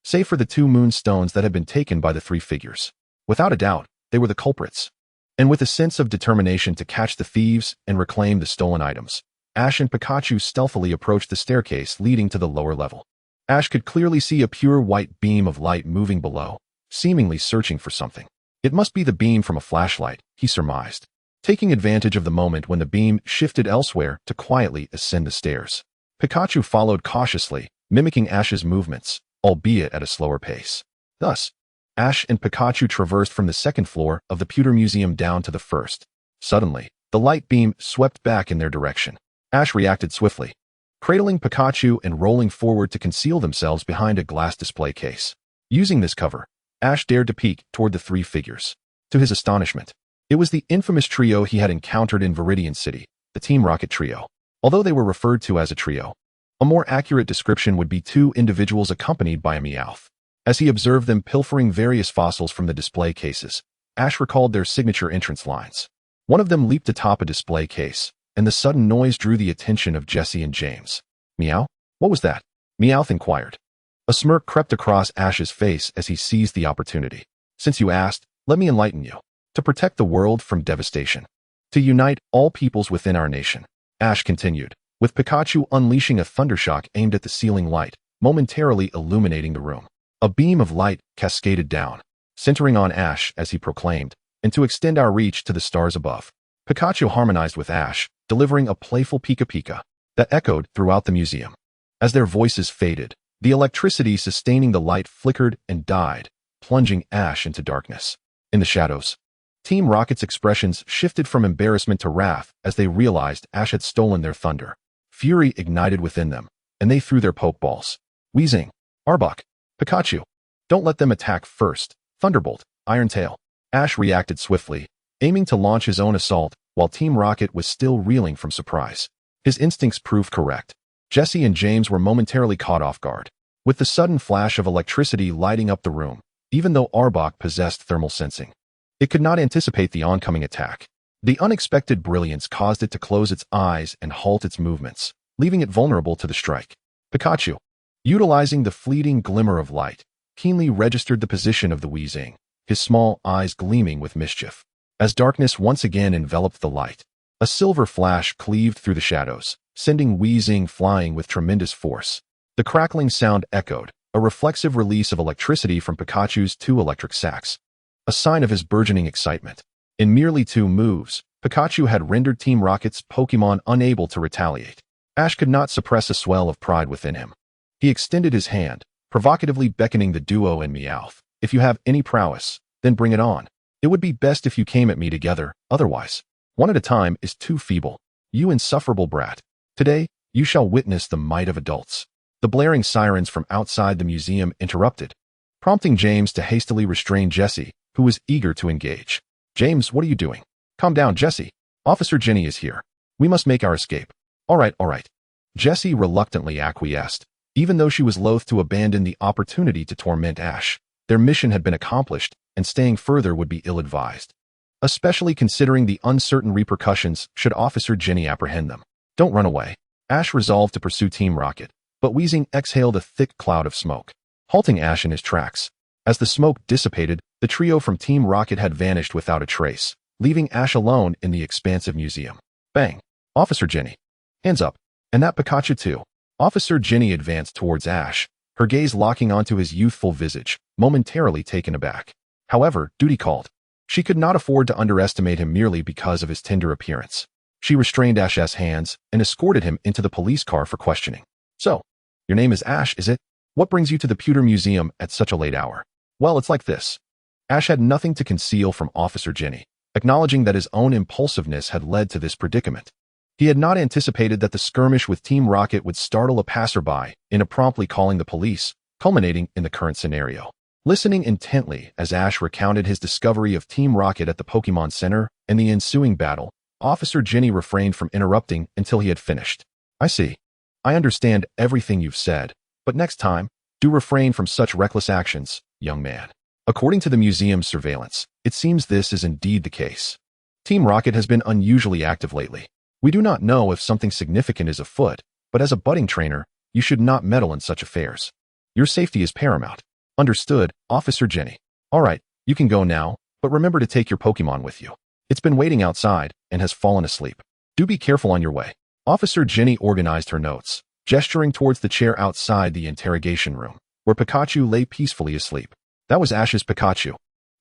save for the 2 moonstones that had been taken by the 3 figures. Without a doubt, they were the culprits. And with a sense of determination to catch the thieves and reclaim the stolen items, Ash and Pikachu stealthily approached the staircase leading to the lower level. Ash could clearly see a pure white beam of light moving below, seemingly searching for something. It must be the beam from a flashlight, he surmised, taking advantage of the moment when the beam shifted elsewhere to quietly ascend the stairs. Pikachu followed cautiously, mimicking Ash's movements, albeit at a slower pace. Thus, Ash and Pikachu traversed from the 2nd floor of the Pewter Museum down to the 1st. Suddenly, the light beam swept back in their direction. Ash reacted swiftly, cradling Pikachu and rolling forward to conceal themselves behind a glass display case. Using this cover, Ash dared to peek toward the 3 figures. To his astonishment, it was the infamous trio he had encountered in Viridian City, the Team Rocket trio. Although they were referred to as a trio, a more accurate description would be 2 individuals accompanied by a Meowth. As he observed them pilfering various fossils from the display cases, Ash recalled their signature entrance lines. One of them leaped atop a display case, and the sudden noise drew the attention of Jesse and James. Meow? What was that? Meowth inquired. A smirk crept across Ash's face as he seized the opportunity. Since you asked, let me enlighten you. To protect the world from devastation. To unite all peoples within our nation. Ash continued, with Pikachu unleashing a thundershock aimed at the ceiling light, momentarily illuminating the room. A beam of light cascaded down, centering on Ash as he proclaimed, and to extend our reach to the stars above. Pikachu harmonized with Ash, delivering a playful pika-pika that echoed throughout the museum. As their voices faded, the electricity sustaining the light flickered and died, plunging Ash into darkness. In the shadows, Team Rocket's expressions shifted from embarrassment to wrath as they realized Ash had stolen their thunder. Fury ignited within them, and they threw their pokeballs. Weezing, Arbok, Pikachu, don't let them attack first. Thunderbolt, Iron Tail. Ash reacted swiftly, aiming to launch his own assault while Team Rocket was still reeling from surprise. His instincts proved correct. Jesse and James were momentarily caught off guard, with the sudden flash of electricity lighting up the room, even though Arbok possessed thermal sensing. It could not anticipate the oncoming attack. The unexpected brilliance caused it to close its eyes and halt its movements, leaving it vulnerable to the strike. Pikachu, utilizing the fleeting glimmer of light, keenly registered the position of the Weezing, his small eyes gleaming with mischief. As darkness once again enveloped the light, a silver flash cleaved through the shadows, sending Weezing flying with tremendous force. The crackling sound echoed, a reflexive release of electricity from Pikachu's 2 electric sacks, a sign of his burgeoning excitement. In merely 2 moves, Pikachu had rendered Team Rocket's Pokémon unable to retaliate. Ash could not suppress a swell of pride within him. He extended his hand, provocatively beckoning the duo and Meowth. If you have any prowess, then bring it on. It would be best if you came at me together, otherwise, one at a time is too feeble. You insufferable brat. Today, you shall witness the might of adults. The blaring sirens from outside the museum interrupted, prompting James to hastily restrain Jesse, who was eager to engage. James, what are you doing? Calm down, Jesse. Officer Jenny is here. We must make our escape. All right. Jesse reluctantly acquiesced, even though she was loath to abandon the opportunity to torment Ash. Their mission had been accomplished, and staying further would be ill-advised, especially considering the uncertain repercussions should Officer Jenny apprehend them. Don't run away. Ash resolved to pursue Team Rocket, but Weezing exhaled a thick cloud of smoke, halting Ash in his tracks. As the smoke dissipated, the trio from Team Rocket had vanished without a trace, leaving Ash alone in the expansive museum. Bang! Officer Jenny. Hands up. And that Pikachu too. Officer Jenny advanced towards Ash, her gaze locking onto his youthful visage, momentarily taken aback. However, duty called. She could not afford to underestimate him merely because of his tender appearance. She restrained Ash's hands and escorted him into the police car for questioning. So, your name is Ash, is it? What brings you to the Pewter Museum at such a late hour? Well, it's like this. Ash had nothing to conceal from Officer Jenny, acknowledging that his own impulsiveness had led to this predicament. He had not anticipated that the skirmish with Team Rocket would startle a passerby into promptly calling the police, culminating in the current scenario. Listening intently as Ash recounted his discovery of Team Rocket at the Pokémon Center and the ensuing battle, Officer Jenny refrained from interrupting until he had finished. I see. I understand everything you've said, but next time, do refrain from such reckless actions, young man. According to the museum's surveillance, it seems this is indeed the case. Team Rocket has been unusually active lately. We do not know if something significant is afoot, but as a budding trainer, you should not meddle in such affairs. Your safety is paramount. Understood, Officer Jenny. All right, you can go now, but remember to take your Pokémon with you. It's been waiting outside and has fallen asleep. Do be careful on your way. Officer Jenny organized her notes, gesturing towards the chair outside the interrogation room, where Pikachu lay peacefully asleep. That was Ash's Pikachu,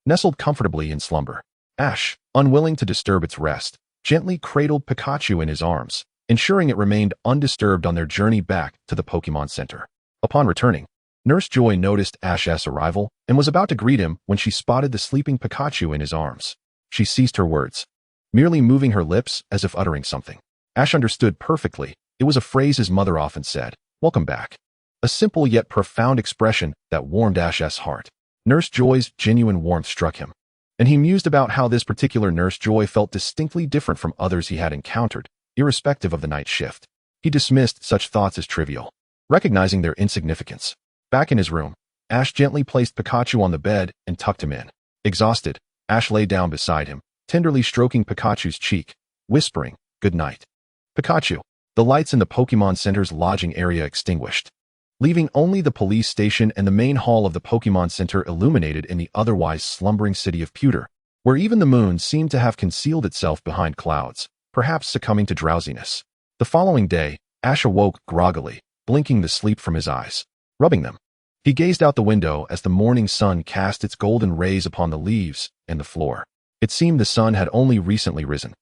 nestled comfortably in slumber. Ash, unwilling to disturb its rest, gently cradled Pikachu in his arms, ensuring it remained undisturbed on their journey back to the Pokémon Center. Upon returning, Nurse Joy noticed Ash's arrival and was about to greet him when she spotted the sleeping Pikachu in his arms. She ceased her words, merely moving her lips as if uttering something. Ash understood perfectly. It was a phrase his mother often said, "Welcome back." A simple yet profound expression that warmed Ash's heart. Nurse Joy's genuine warmth struck him, and he mused about how this particular Nurse Joy felt distinctly different from others he had encountered, irrespective of the night shift. He dismissed such thoughts as trivial, recognizing their insignificance. Back in his room, Ash gently placed Pikachu on the bed and tucked him in. Exhausted, Ash lay down beside him, tenderly stroking Pikachu's cheek, whispering, "Good night." Pikachu. The lights in the Pokémon Center's lodging area extinguished, leaving only the police station and the main hall of the Pokémon Center illuminated in the otherwise slumbering city of Pewter, where even the moon seemed to have concealed itself behind clouds, perhaps succumbing to drowsiness. The following day, Ash awoke groggily, blinking the sleep from his eyes, rubbing them. He gazed out the window as the morning sun cast its golden rays upon the leaves and the floor. It seemed the sun had only recently risen.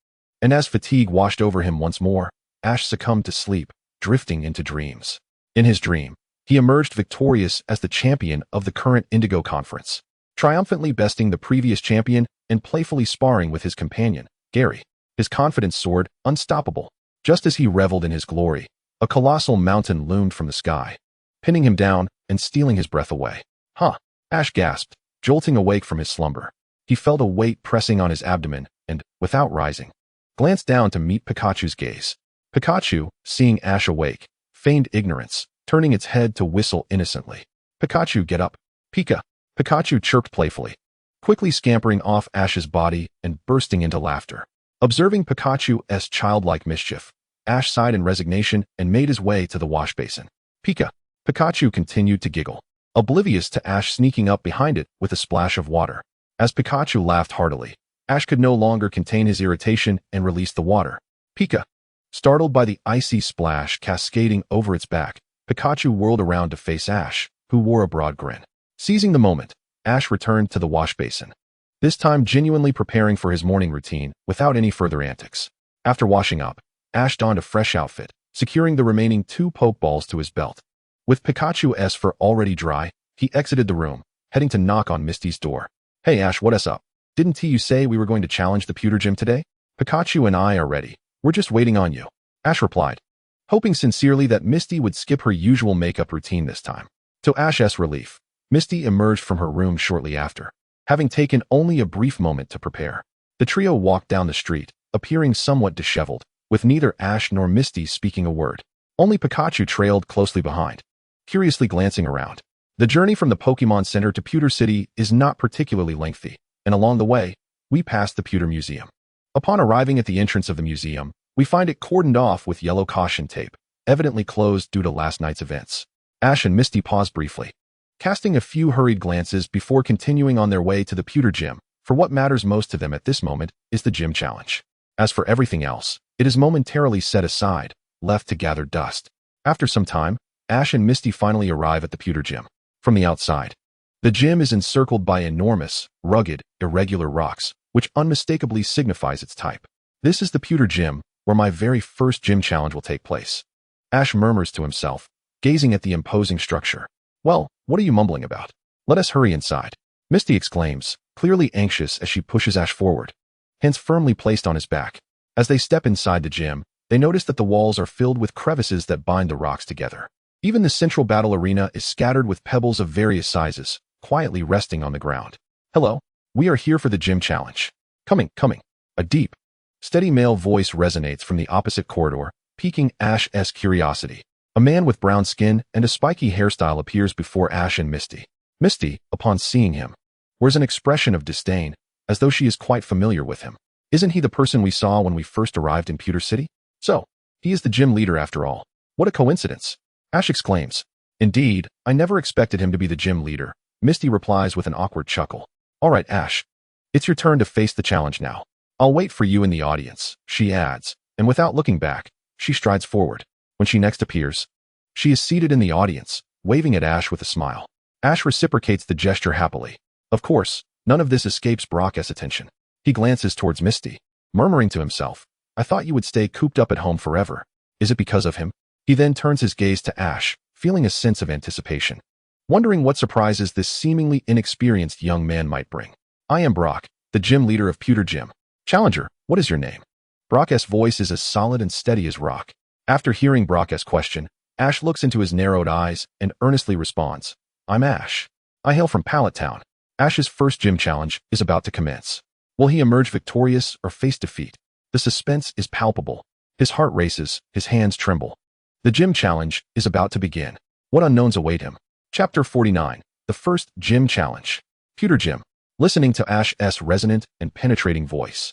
And as fatigue washed over him once more, Ash succumbed to sleep, drifting into dreams. In his dream, he emerged victorious as the champion of the current Indigo Conference, triumphantly besting the previous champion and playfully sparring with his companion, Gary. His confidence soared, unstoppable. Just as he reveled in his glory, a colossal mountain loomed from the sky, pinning him down and stealing his breath away. Huh! Ash gasped, jolting awake from his slumber. He felt a weight pressing on his abdomen and, without rising, glanced down to meet Pikachu's gaze. Pikachu, seeing Ash awake, feigned ignorance, turning its head to whistle innocently. "Pikachu, get up. Pika." Pikachu chirped playfully, quickly scampering off Ash's body and bursting into laughter. Observing Pikachu's childlike mischief, Ash sighed in resignation and made his way to the wash basin. "Pika." Pikachu continued to giggle, oblivious to Ash sneaking up behind it with a splash of water. As Pikachu laughed heartily, Ash could no longer contain his irritation and released the water. "Pika." Startled by the icy splash cascading over its back, Pikachu whirled around to face Ash, who wore a broad grin. Seizing the moment, Ash returned to the wash basin, this time genuinely preparing for his morning routine without any further antics. After washing up, Ash donned a fresh outfit, securing the remaining 2 Pokeballs to his belt. With Pikachu's fur already dry, he exited the room, heading to knock on Misty's door. "Hey Ash, what's up? Didn't you say we were going to challenge the Pewter Gym today? Pikachu and I are ready. We're just waiting on you," Ash replied, hoping sincerely that Misty would skip her usual makeup routine this time. To Ash's relief, Misty emerged from her room shortly after, having taken only a brief moment to prepare. The trio walked down the street, appearing somewhat disheveled, with neither Ash nor Misty speaking a word. Only Pikachu trailed closely behind, curiously glancing around. The journey from the Pokémon Center to Pewter City is not particularly lengthy, and along the way, we pass the Pewter Museum. Upon arriving at the entrance of the museum, we find it cordoned off with yellow caution tape, evidently closed due to last night's events. Ash and Misty paused briefly, casting a few hurried glances before continuing on their way to the Pewter Gym, for what matters most to them at this moment is the gym challenge. As for everything else, it is momentarily set aside, left to gather dust. After some time, Ash and Misty finally arrive at the pewter gym. From the outside, the gym is encircled by enormous, rugged, irregular rocks, which unmistakably signifies its type. This is the pewter gym, where my very first gym challenge will take place. Ash murmurs to himself, gazing at the imposing structure. Well, what are you mumbling about? Let us hurry inside. Misty exclaims, clearly anxious as she pushes Ash forward, hands firmly placed on his back. As they step inside the gym, they notice that the walls are filled with crevices that bind the rocks together. Even the central battle arena is scattered with pebbles of various sizes, quietly resting on the ground. Hello, we are here for the gym challenge. Coming. A deep, steady male voice resonates from the opposite corridor, piquing Ash's curiosity. A man with brown skin and a spiky hairstyle appears before Ash and Misty. Misty, upon seeing him, wears an expression of disdain, as though she is quite familiar with him. Isn't he the person we saw when we first arrived in Pewter City? So, he is the gym leader after all. What a coincidence! Ash exclaims. Indeed, I never expected him to be the gym leader. Misty replies with an awkward chuckle. All right, Ash. It's your turn to face the challenge now. I'll wait for you in the audience, she adds, and without looking back, she strides forward. When she next appears, she is seated in the audience, waving at Ash with a smile. Ash reciprocates the gesture happily. Of course, none of this escapes Brock's attention. He glances towards Misty, murmuring to himself, I thought you would stay cooped up at home forever. Is it because of him? He then turns his gaze to Ash, feeling a sense of anticipation, wondering what surprises this seemingly inexperienced young man might bring. I am Brock, the gym leader of Pewter Gym. Challenger, what is your name? Brock's voice is as solid and steady as rock. After hearing Brock's question, Ash looks into his narrowed eyes and earnestly responds, I'm Ash. I hail from Pallet Town. Ash's first gym challenge is about to commence. Will he emerge victorious or face defeat? The suspense is palpable. His heart races, his hands tremble. The gym challenge is about to begin. What unknowns await him? Chapter 49, the first gym challenge. Pewter Gym. Listening to Ash's resonant and penetrating voice,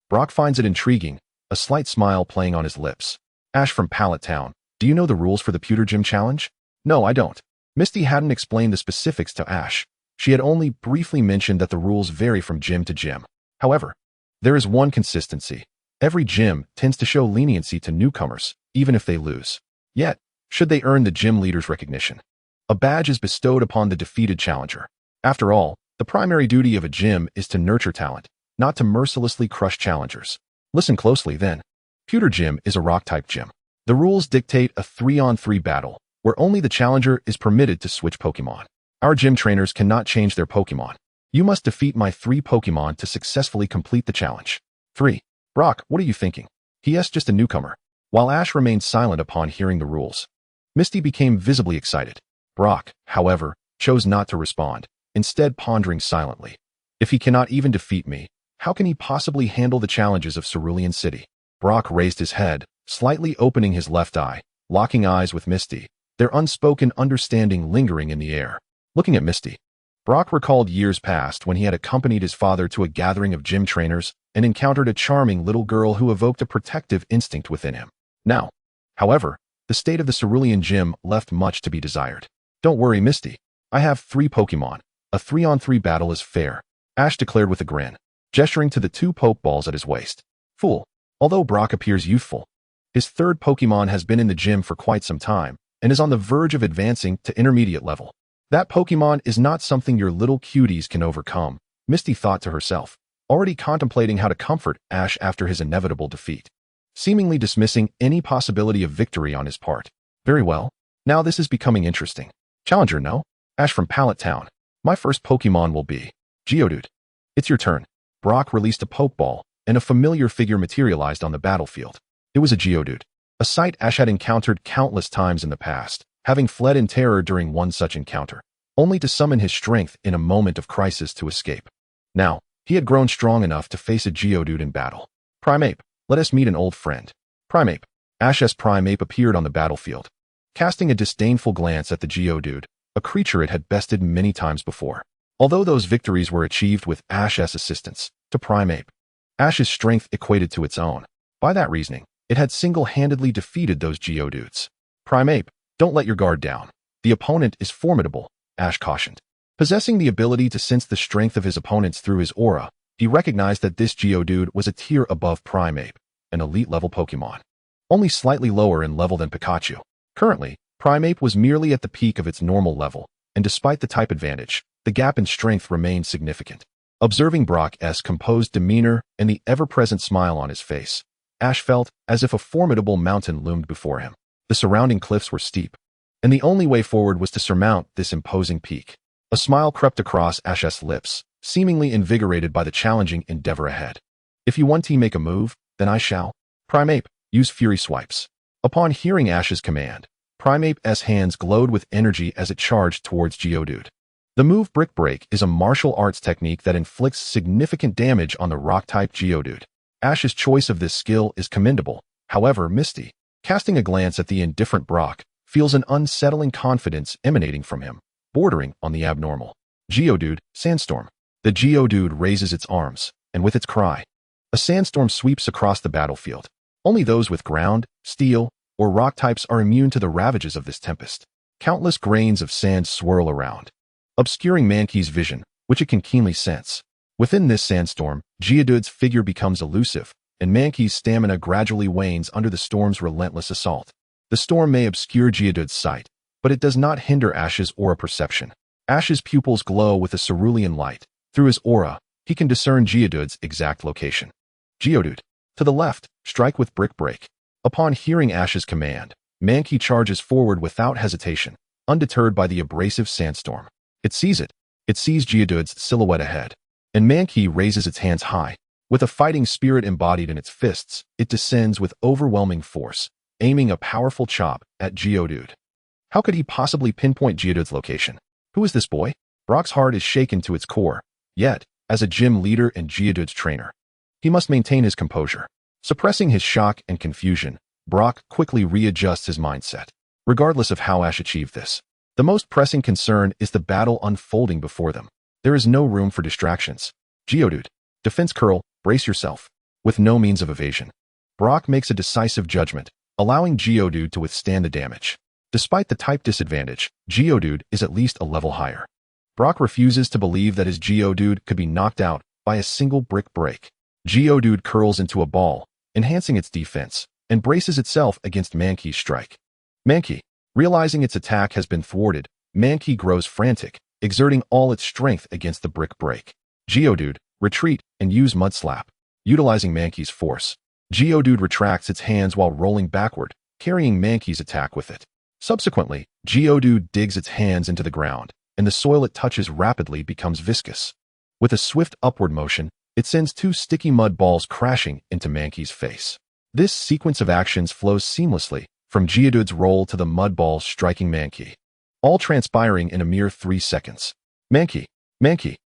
Brock finds it intriguing, a slight smile playing on his lips. Ash from Pallet Town, do you know the rules for the Pewter Gym challenge? No, I don't. Misty hadn't explained the specifics to Ash. She had only briefly mentioned that the rules vary from gym to gym. However, there is one consistency. Every gym tends to show leniency to newcomers, even if they lose. Yet, should they earn the gym leader's recognition, a badge is bestowed upon the defeated challenger. After all, the primary duty of a gym is to nurture talent, not to mercilessly crush challengers. Listen closely then. Pewter Gym is a rock-type gym. The rules dictate a 3-on-3 battle, where only the challenger is permitted to switch Pokémon. Our gym trainers cannot change their Pokémon. You must defeat my 3 Pokémon to successfully complete the challenge. 3. Brock, what are you thinking? He is just a newcomer. While Ash remained silent upon hearing the rules, Misty became visibly excited. Brock, however, chose not to respond, instead pondering silently. If he cannot even defeat me, how can he possibly handle the challenges of Cerulean City? Brock raised his head, slightly opening his left eye, locking eyes with Misty, their unspoken understanding lingering in the air. Looking at Misty, Brock recalled years past when he had accompanied his father to a gathering of gym trainers and encountered a charming little girl who evoked a protective instinct within him. Now, however, the state of the Cerulean Gym left much to be desired. Don't worry, Misty. I have 3 Pokémon. A 3-on-3 battle is fair, Ash declared with a grin, gesturing to the 2 Pokeballs at his waist. Fool. Although Brock appears youthful, his 3rd Pokémon has been in the gym for quite some time and is on the verge of advancing to intermediate level. That Pokémon is not something your little cuties can overcome, Misty thought to herself, already contemplating how to comfort Ash after his inevitable defeat, seemingly dismissing any possibility of victory on his part. Very well. Now this is becoming interesting. Challenger, no? Ash from Pallet Town. My first Pokémon will be Geodude. It's your turn. Brock released a Pokeball, and a familiar figure materialized on the battlefield. It was a Geodude, a sight Ash had encountered countless times in the past, having fled in terror during one such encounter, only to summon his strength in a moment of crisis to escape. Now, he had grown strong enough to face a Geodude in battle. Primeape, let us meet an old friend. Primeape. Ash's Primeape appeared on the battlefield, casting a disdainful glance at the Geodude, a creature it had bested many times before. Although those victories were achieved with Ash's assistance, to Primeape, Ash's strength equated to its own. By that reasoning, it had single-handedly defeated those Geodudes. Primeape, don't let your guard down. The opponent is formidable, Ash cautioned. Possessing the ability to sense the strength of his opponents through his aura, He recognized that this Geodude was a tier above Primeape, an elite-level Pokémon, only slightly lower in level than Pikachu. Currently, Primeape was merely at the peak of its normal level, and despite the type advantage, the gap in strength remained significant. Observing Brock's composed demeanor and the ever-present smile on his face, Ash felt as if a formidable mountain loomed before him. The surrounding cliffs were steep, and the only way forward was to surmount this imposing peak. A smile crept across Ash's lips, seemingly invigorated by the challenging endeavor ahead. If you want to make a move, then I shall. Primeape, use Fury Swipes. Upon hearing Ash's command, Primeape's hands glowed with energy as it charged towards Geodude. The move Brick Break is a martial arts technique that inflicts significant damage on the rock-type Geodude. Ash's choice of this skill is commendable. However, Misty, casting a glance at the indifferent Brock, feels an unsettling confidence emanating from him, bordering on the abnormal. Geodude, Sandstorm. The Geodude raises its arms, and with its cry, a sandstorm sweeps across the battlefield. Only those with ground, steel, or rock types are immune to the ravages of this tempest. Countless grains of sand swirl around, obscuring Mankey's vision, which it can keenly sense. Within this sandstorm, Geodude's figure becomes elusive, and Mankey's stamina gradually wanes under the storm's relentless assault. The storm may obscure Geodude's sight, but it does not hinder Ash's aura perception. Ash's pupils glow with a cerulean light. Through his aura, he can discern Geodude's exact location. Geodude, to the left, strike with Brick Break. Upon hearing Ash's command, Mankey charges forward without hesitation, undeterred by the abrasive sandstorm. It sees Geodude's silhouette ahead, and Mankey raises its hands high. With a fighting spirit embodied in its fists, it descends with overwhelming force, aiming a powerful chop at Geodude. How could he possibly pinpoint Geodude's location? Who is this boy? Brock's heart is shaken to its core. Yet, as a gym leader and Geodude's trainer, he must maintain his composure. Suppressing his shock and confusion, Brock quickly readjusts his mindset. Regardless of how Ash achieved this, the most pressing concern is the battle unfolding before them. There is no room for distractions. Geodude, defense curl, brace yourself. With no means of evasion, Brock makes a decisive judgment, allowing Geodude to withstand the damage. Despite the type disadvantage, Geodude is at least a level higher. Brock refuses to believe that his Geodude could be knocked out by a single Brick Break. Geodude curls into a ball, enhancing its defense, and braces itself against Mankey's strike. Mankey, realizing its attack has been thwarted, Mankey grows frantic, exerting all its strength against the Brick Break. Geodude, retreat and use Mud Slap. Utilizing Mankey's force, Geodude retracts its hands while rolling backward, carrying Mankey's attack with it. Subsequently, Geodude digs its hands into the ground, and the soil it touches rapidly becomes viscous. With a swift upward motion, it sends two sticky mud balls crashing into Mankey's face. This sequence of actions flows seamlessly, from Geodude's roll to the mud balls striking Mankey, all transpiring in a mere 3 seconds. Mankey,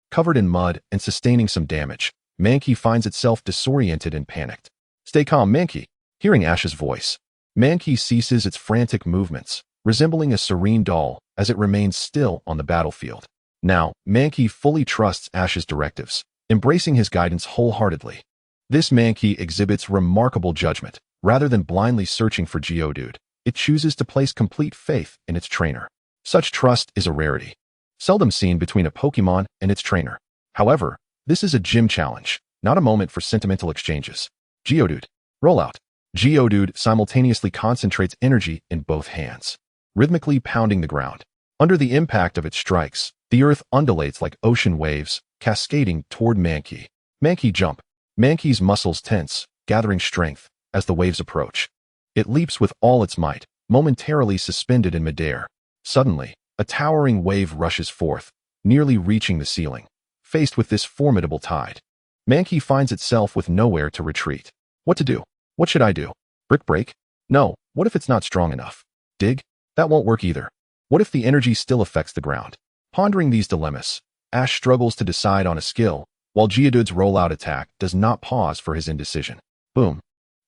covered in mud and sustaining some damage, Mankey finds itself disoriented and panicked. Stay calm, Mankey. Hearing Ash's voice, Mankey ceases its frantic movements, resembling a serene doll as it remains still on the battlefield. Now, Mankey fully trusts Ash's directives, embracing his guidance wholeheartedly. This Mankey exhibits remarkable judgment. Rather than blindly searching for Geodude, it chooses to place complete faith in its trainer. Such trust is a rarity, seldom seen between a Pokémon and its trainer. However, this is a gym challenge, not a moment for sentimental exchanges. Geodude, roll out. Geodude simultaneously concentrates energy in both hands, rhythmically pounding the ground. Under the impact of its strikes, the earth undulates like ocean waves, cascading toward Mankey. Mankey jump. Mankey's muscles tense, gathering strength as the waves approach. It leaps with all its might, momentarily suspended in midair. Suddenly, a towering wave rushes forth, nearly reaching the ceiling. Faced with this formidable tide, Mankey finds itself with nowhere to retreat. What to do? What should I do? Brick Break? No, what if it's not strong enough? Dig? That won't work either. What if the energy still affects the ground? Pondering these dilemmas, Ash struggles to decide on a skill, while Geodude's rollout attack does not pause for his indecision. Boom.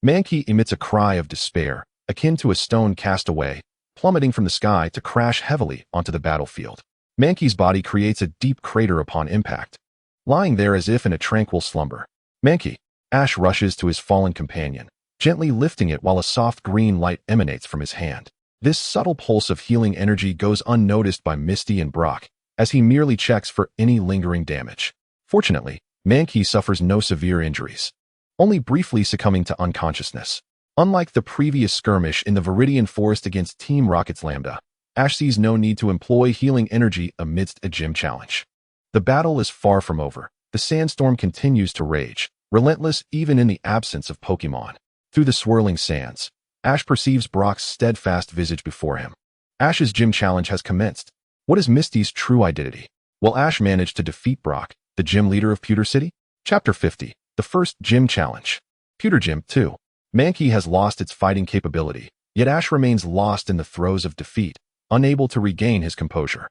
Mankey emits a cry of despair, akin to a stone cast away, plummeting from the sky to crash heavily onto the battlefield. Mankey's body creates a deep crater upon impact, lying there as if in a tranquil slumber. Mankey. Ash rushes to his fallen companion, gently lifting it while a soft green light emanates from his hand. This subtle pulse of healing energy goes unnoticed by Misty and Brock, as he merely checks for any lingering damage. Fortunately, Mankey suffers no severe injuries, only briefly succumbing to unconsciousness. Unlike the previous skirmish in the Viridian Forest against Team Rocket's Lambda, Ash sees no need to employ healing energy amidst a gym challenge. The battle is far from over. The sandstorm continues to rage, relentless even in the absence of Pokémon. Through the swirling sands, Ash perceives Brock's steadfast visage before him. Ash's gym challenge has commenced. What is Misty's true identity? Will Ash manage to defeat Brock, the gym leader of Pewter City? Chapter 50. The First Gym Challenge. Pewter Gym 2. Mankey has lost its fighting capability, yet Ash remains lost in the throes of defeat, unable to regain his composure.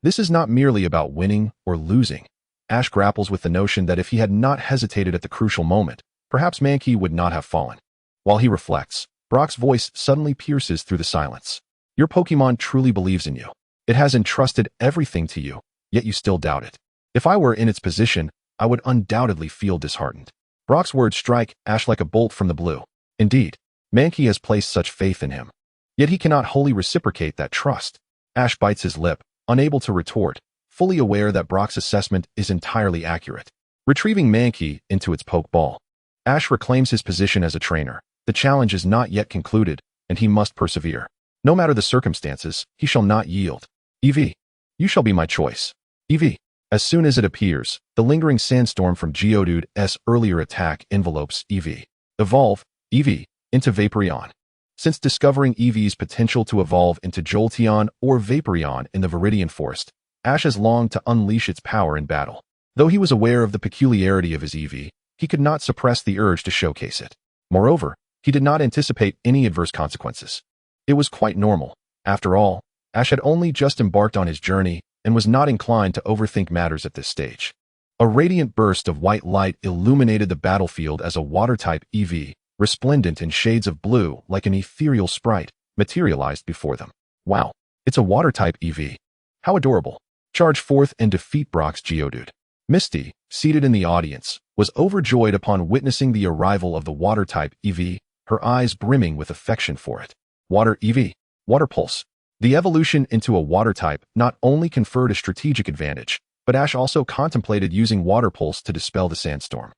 This is not merely about winning or losing. Ash grapples with the notion that if he had not hesitated at the crucial moment, perhaps Mankey would not have fallen. While he reflects, Brock's voice suddenly pierces through the silence. Your Pokémon truly believes in you. It has entrusted everything to you, yet you still doubt it. If I were in its position, I would undoubtedly feel disheartened. Brock's words strike Ash like a bolt from the blue. Indeed, Mankey has placed such faith in him. Yet he cannot wholly reciprocate that trust. Ash bites his lip, unable to retort, fully aware that Brock's assessment is entirely accurate. Retrieving Mankey into its Pokeball, Ash reclaims his position as a trainer. The challenge is not yet concluded, and he must persevere. No matter the circumstances, he shall not yield. EV. You shall be my choice. EV. As soon as it appears, the lingering sandstorm from Geodude's earlier attack envelopes EV. Evolve, EV, into Vaporeon. Since discovering EV's potential to evolve into Jolteon or Vaporeon in the Viridian Forest, Ash has longed to unleash its power in battle. Though he was aware of the peculiarity of his EV, he could not suppress the urge to showcase it. Moreover, he did not anticipate any adverse consequences. It was quite normal. After all, Ash had only just embarked on his journey and was not inclined to overthink matters at this stage. A radiant burst of white light illuminated the battlefield as a water-type EV, resplendent in shades of blue like an ethereal sprite, materialized before them. Wow, it's a water-type EV. How adorable. Charge forth and defeat Brock's Geodude. Misty, seated in the audience, was overjoyed upon witnessing the arrival of the water-type EV, her eyes brimming with affection for it. Water EV. Water Pulse. The evolution into a water type not only conferred a strategic advantage, but Ash also contemplated using Water Pulse to dispel the sandstorm,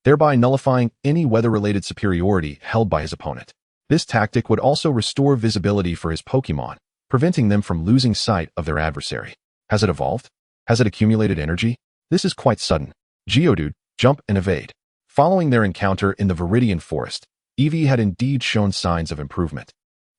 thereby nullifying any weather-related superiority held by his opponent. This tactic would also restore visibility for his Pokémon, preventing them from losing sight of their adversary. Has it evolved? Has it accumulated energy? This is quite sudden. Geodude, jump and evade. Following their encounter in the Viridian Forest, Eevee had indeed shown signs of improvement,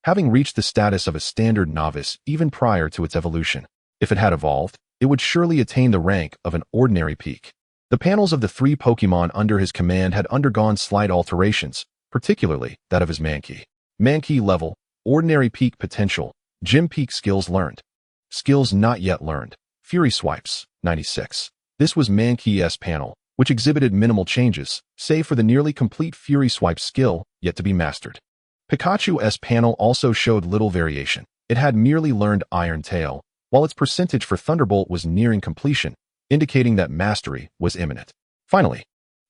having reached the status of a standard novice even prior to its evolution. If it had evolved, it would surely attain the rank of an ordinary peak. The panels of the 3 Pokémon under his command had undergone slight alterations, particularly that of his Mankey. Mankey level, ordinary peak potential, gym peak skills learned. Skills not yet learned. Fury Swipes, 96. This was Mankey's panel, which exhibited minimal changes, save for the nearly complete Fury Swipe skill, yet to be mastered. Pikachu's panel also showed little variation. It had merely learned Iron Tail, while its percentage for Thunderbolt was nearing completion, indicating that mastery was imminent. Finally,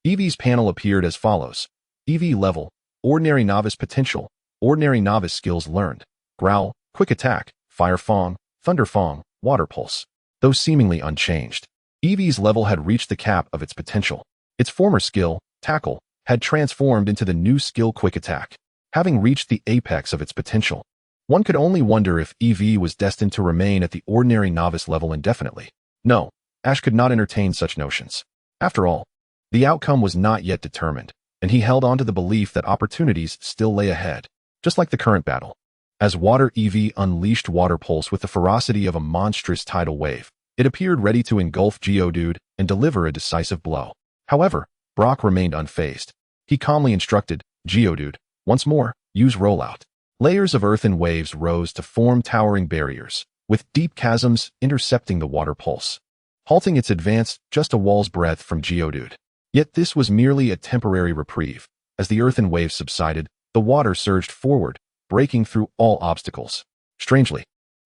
Eevee's panel appeared as follows. Eevee level, ordinary novice potential, ordinary novice skills learned, Growl, Quick Attack, Fire Fong, Thunder Fong, Water Pulse. Though seemingly unchanged, Eevee's level had reached the cap of its potential. Its former skill, Tackle, had transformed into the new skill Quick Attack, having reached the apex of its potential. One could only wonder if Eevee was destined to remain at the ordinary novice level indefinitely. No, Ash could not entertain such notions. After all, the outcome was not yet determined, and he held on to the belief that opportunities still lay ahead, just like the current battle. As Water Eevee unleashed Water Pulse with the ferocity of a monstrous tidal wave, it appeared ready to engulf Geodude and deliver a decisive blow. However, Brock remained unfazed. He calmly instructed Geodude, once more, use Rollout. Layers of earthen waves rose to form towering barriers, with deep chasms intercepting the Water Pulse, halting its advance just a wall's breadth from Geodude. Yet this was merely a temporary reprieve. As the earthen waves subsided, the water surged forward, breaking through all obstacles. Strangely,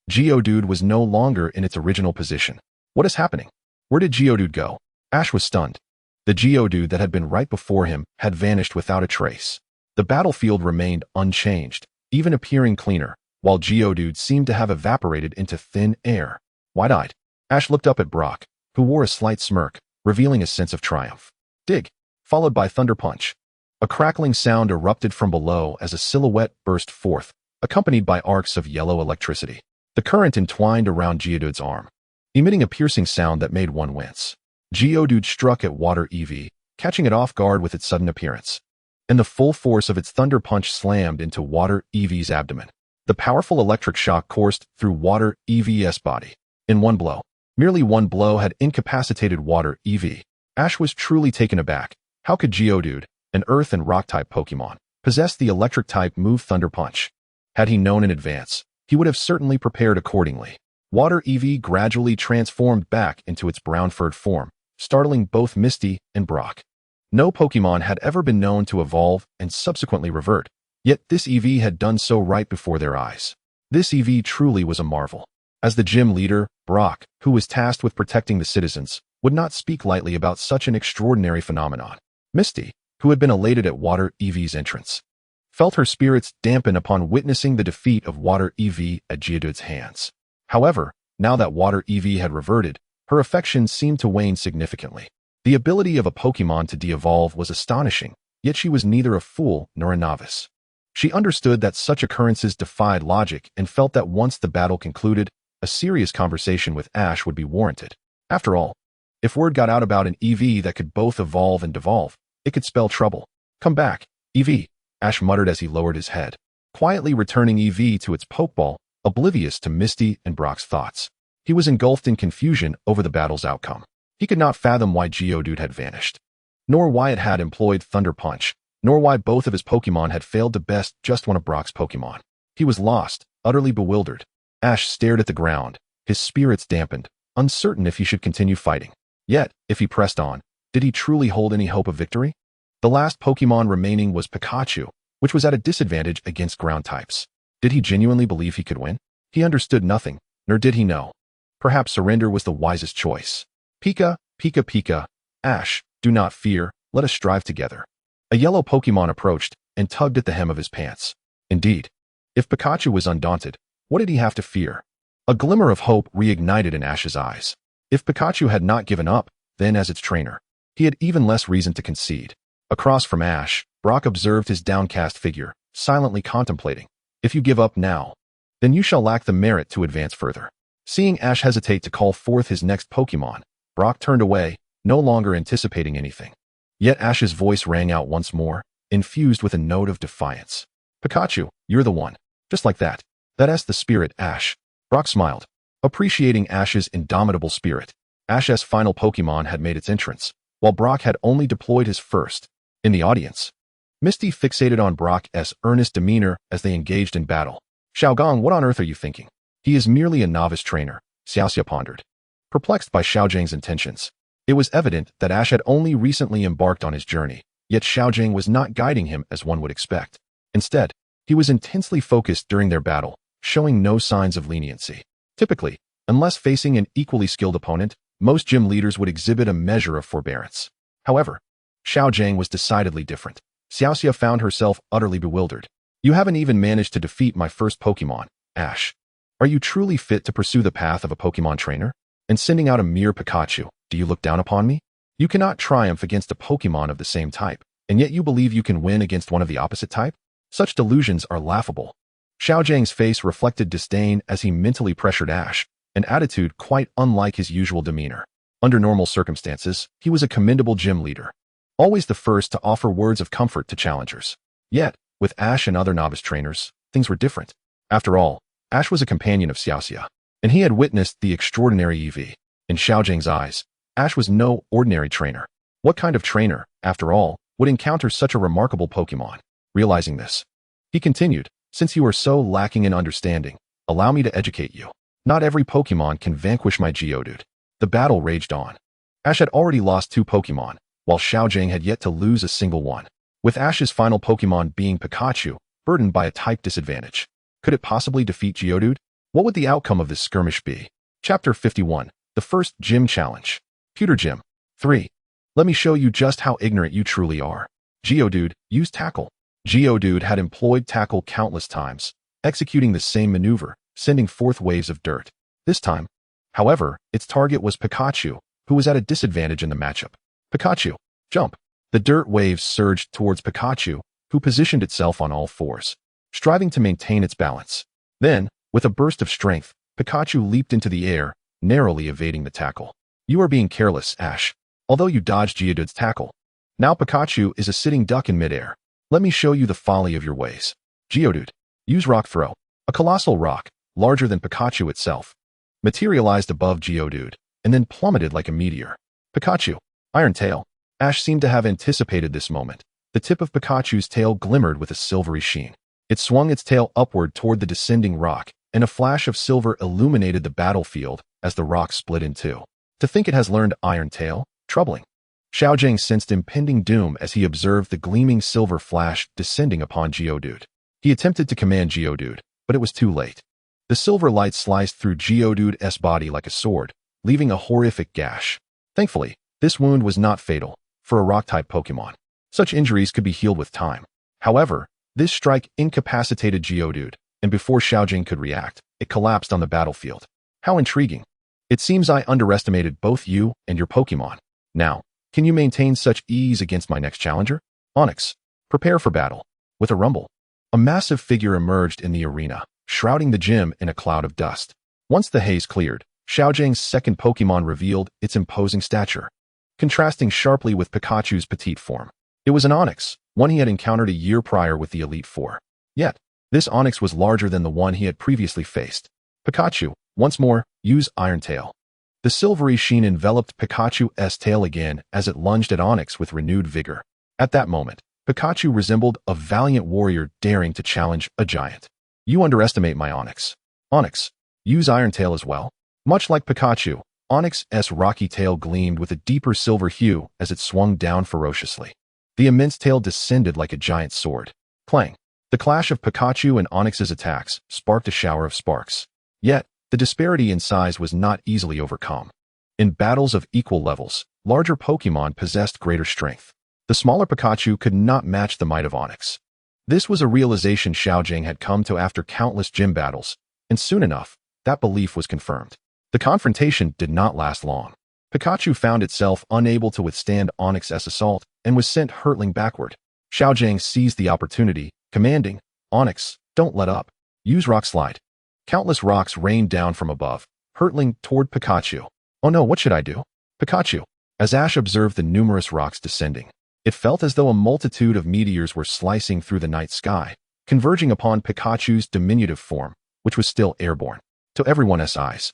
Geodude was no longer in its original position. What is happening? Where did Geodude go? Ash was stunned. The Geodude that had been right before him had vanished without a trace. The battlefield remained unchanged, even appearing cleaner, while Geodude seemed to have evaporated into thin air. Wide-eyed, Ash looked up at Brock, who wore a slight smirk, revealing a sense of triumph. Dig, followed by thunder punch. A crackling sound erupted from below as a silhouette burst forth, accompanied by arcs of yellow electricity. The current entwined around Geodude's arm, emitting a piercing sound that made one wince. Geodude struck at Water EV, catching it off guard with its sudden appearance, and the full force of its thunder punch slammed into Water EV's abdomen. The powerful electric shock coursed through Water EV's body. In one blow, merely one blow had incapacitated Water EV. Ash was truly taken aback. How could Geodude, an Earth and Rock-type Pokemon, possess the Electric-type move Thunder Punch? Had he known in advance, he would have certainly prepared accordingly. Water EV gradually transformed back into its brown furred form, startling both Misty and Brock. No Pokemon had ever been known to evolve and subsequently revert, yet this EV had done so right before their eyes. This EV truly was a marvel. As the gym leader, Brock, who was tasked with protecting the citizens, would not speak lightly about such an extraordinary phenomenon. Misty, who had been elated at Water EV's entrance, felt her spirits dampen upon witnessing the defeat of Water EV at Geodude's hands. However, now that Water EV had reverted, her affection seemed to wane significantly. The ability of a Pokemon to de-evolve was astonishing, yet she was neither a fool nor a novice. She understood that such occurrences defied logic and felt that once the battle concluded, a serious conversation with Ash would be warranted. After all, if word got out about an EV that could both evolve and devolve, it could spell trouble. Come back, EV, Ash muttered as he lowered his head, quietly returning EV to its Pokeball, oblivious to Misty and Brock's thoughts. He was engulfed in confusion over the battle's outcome. He could not fathom why Geodude had vanished, nor why it had employed Thunder Punch, nor why both of his Pokemon had failed to best just one of Brock's Pokemon. He was lost, utterly bewildered. Ash stared at the ground, his spirits dampened, uncertain if he should continue fighting. Yet, if he pressed on, did he truly hold any hope of victory? The last Pokemon remaining was Pikachu, which was at a disadvantage against ground types. Did he genuinely believe he could win? He understood nothing, nor did he know. Perhaps surrender was the wisest choice. Pika, Pika, Pika. Ash, do not fear, let us strive together. A yellow Pokemon approached and tugged at the hem of his pants. Indeed, if Pikachu was undaunted, what did he have to fear? A glimmer of hope reignited in Ash's eyes. If Pikachu had not given up, then as its trainer, he had even less reason to concede. Across from Ash, Brock observed his downcast figure, silently contemplating. If you give up now, then you shall lack the merit to advance further. Seeing Ash hesitate to call forth his next Pokemon, Brock turned away, no longer anticipating anything. Yet Ash's voice rang out once more, infused with a note of defiance. Pikachu, you're the one. Just like that. That's the spirit, Ash. Brock smiled, appreciating Ash's indomitable spirit. Ash's final Pokemon had made its entrance, while Brock had only deployed his first. In the audience, Misty fixated on Brock's earnest demeanor as they engaged in battle. Xiaogong, what on earth are you thinking? He is merely a novice trainer, Xiaoxia pondered, perplexed by Xiaojing's intentions. It was evident that Ash had only recently embarked on his journey, yet Xiaojing was not guiding him as one would expect. Instead, he was intensely focused during their battle, showing no signs of leniency. Typically, unless facing an equally skilled opponent, most gym leaders would exhibit a measure of forbearance. However, Xiaojing was decidedly different. Xiaoxia found herself utterly bewildered. You haven't even managed to defeat my first Pokemon, Ash. Are you truly fit to pursue the path of a Pokemon trainer? And sending out a mere Pikachu, do you look down upon me? You cannot triumph against a Pokemon of the same type, and yet you believe you can win against one of the opposite type? Such delusions are laughable. Xiaojing's face reflected disdain as he mentally pressured Ash, an attitude quite unlike his usual demeanor. Under normal circumstances, he was a commendable gym leader, always the first to offer words of comfort to challengers. Yet, with Ash and other novice trainers, things were different. After all, Ash was a companion of Xiaoxia, and he had witnessed the extraordinary EV. In Xiaojing's eyes, Ash was no ordinary trainer. What kind of trainer, after all, would encounter such a remarkable Pokemon? Realizing this, he continued, since you are so lacking in understanding, allow me to educate you. Not every Pokemon can vanquish my Geodude. The battle raged on. Ash had already lost 2 Pokemon, while Xiaojing had yet to lose a single one. With Ash's final Pokemon being Pikachu, burdened by a type disadvantage, could it possibly defeat Geodude? What would the outcome of this skirmish be? Chapter 51, The First Gym Challenge. Pewter Gym. 3. Let me show you just how ignorant you truly are. Geodude, use Tackle. Geodude had employed Tackle countless times, executing the same maneuver, sending forth waves of dirt. This time, however, its target was Pikachu, who was at a disadvantage in the matchup. Pikachu, Jump. The dirt waves surged towards Pikachu, who positioned itself on all fours, striving to maintain its balance. Then, with a burst of strength, Pikachu leaped into the air, narrowly evading the tackle. You are being careless, Ash. Although you dodged Geodude's tackle. Now Pikachu is a sitting duck in midair. Let me show you the folly of your ways. Geodude. Use Rock Throw. A colossal rock, larger than Pikachu itself, materialized above Geodude, and then plummeted like a meteor. Pikachu. Iron Tail. Ash seemed to have anticipated this moment. The tip of Pikachu's tail glimmered with a silvery sheen. It swung its tail upward toward the descending rock, and a flash of silver illuminated the battlefield as the rock split in two. To think it has learned Iron Tail? Troubling. Xiaojing sensed impending doom as he observed the gleaming silver flash descending upon Geodude. He attempted to command Geodude, but it was too late. The silver light sliced through Geodude's body like a sword, leaving a horrific gash. Thankfully, this wound was not fatal for a rock-type Pokémon. Such injuries could be healed with time. However, this strike incapacitated Geodude, and before Xiaojing could react, it collapsed on the battlefield. How intriguing. It seems I underestimated both you and your Pokémon. Now, can you maintain such ease against my next challenger? Onix, prepare for battle. With a rumble, a massive figure emerged in the arena, shrouding the gym in a cloud of dust. Once the haze cleared, Xiaojing's second Pokémon revealed its imposing stature, contrasting sharply with Pikachu's petite form. It was an Onix, one he had encountered a year prior with the Elite Four. Yet, this Onix was larger than the one he had previously faced. Pikachu, once more, use Iron Tail. The silvery sheen enveloped Pikachu's tail again as it lunged at Onix with renewed vigor. At that moment, Pikachu resembled a valiant warrior daring to challenge a giant. You underestimate my Onix. Onix, use Iron Tail as well. Much like Pikachu, Onix's rocky tail gleamed with a deeper silver hue as it swung down ferociously. The immense tail descended like a giant sword. Clang. The clash of Pikachu and Onix's attacks sparked a shower of sparks. Yet, the disparity in size was not easily overcome. In battles of equal levels, larger Pokémon possessed greater strength. The smaller Pikachu could not match the might of Onix. This was a realization Xiaojing had come to after countless gym battles, and soon enough, that belief was confirmed. The confrontation did not last long. Pikachu found itself unable to withstand Onix's assault and was sent hurtling backward. Xiaojing seized the opportunity, commanding, Onix, don't let up. Use Rock Slide. Countless rocks rained down from above, hurtling toward Pikachu. Oh no, what should I do? Pikachu. As Ash observed the numerous rocks descending, it felt as though a multitude of meteors were slicing through the night sky, converging upon Pikachu's diminutive form, which was still airborne. To everyone's eyes,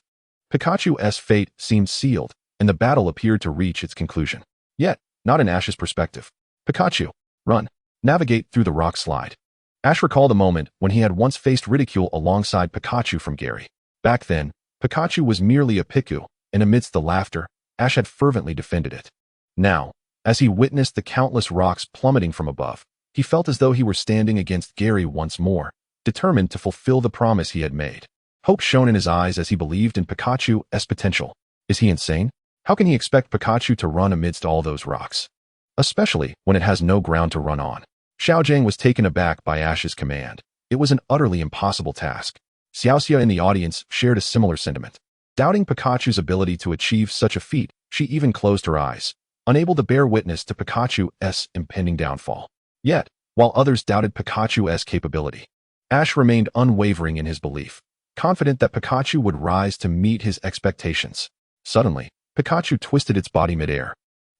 Pikachu's fate seemed sealed, and the battle appeared to reach its conclusion. Yet, not in Ash's perspective. Pikachu, run. Navigate through the rock slide. Ash recalled a moment when he had once faced ridicule alongside Pikachu from Gary. Back then, Pikachu was merely a Piku, and amidst the laughter, Ash had fervently defended it. Now, as he witnessed the countless rocks plummeting from above, he felt as though he were standing against Gary once more, determined to fulfill the promise he had made. Hope shone in his eyes as he believed in Pikachu's potential. Is he insane? How can he expect Pikachu to run amidst all those rocks? Especially when it has no ground to run on. Xiaojing was taken aback by Ash's command. It was an utterly impossible task. Xiaoxia in the audience shared a similar sentiment. Doubting Pikachu's ability to achieve such a feat, she even closed her eyes, unable to bear witness to Pikachu's impending downfall. Yet, while others doubted Pikachu's capability, Ash remained unwavering in his belief, confident that Pikachu would rise to meet his expectations. Suddenly, Pikachu twisted its body midair,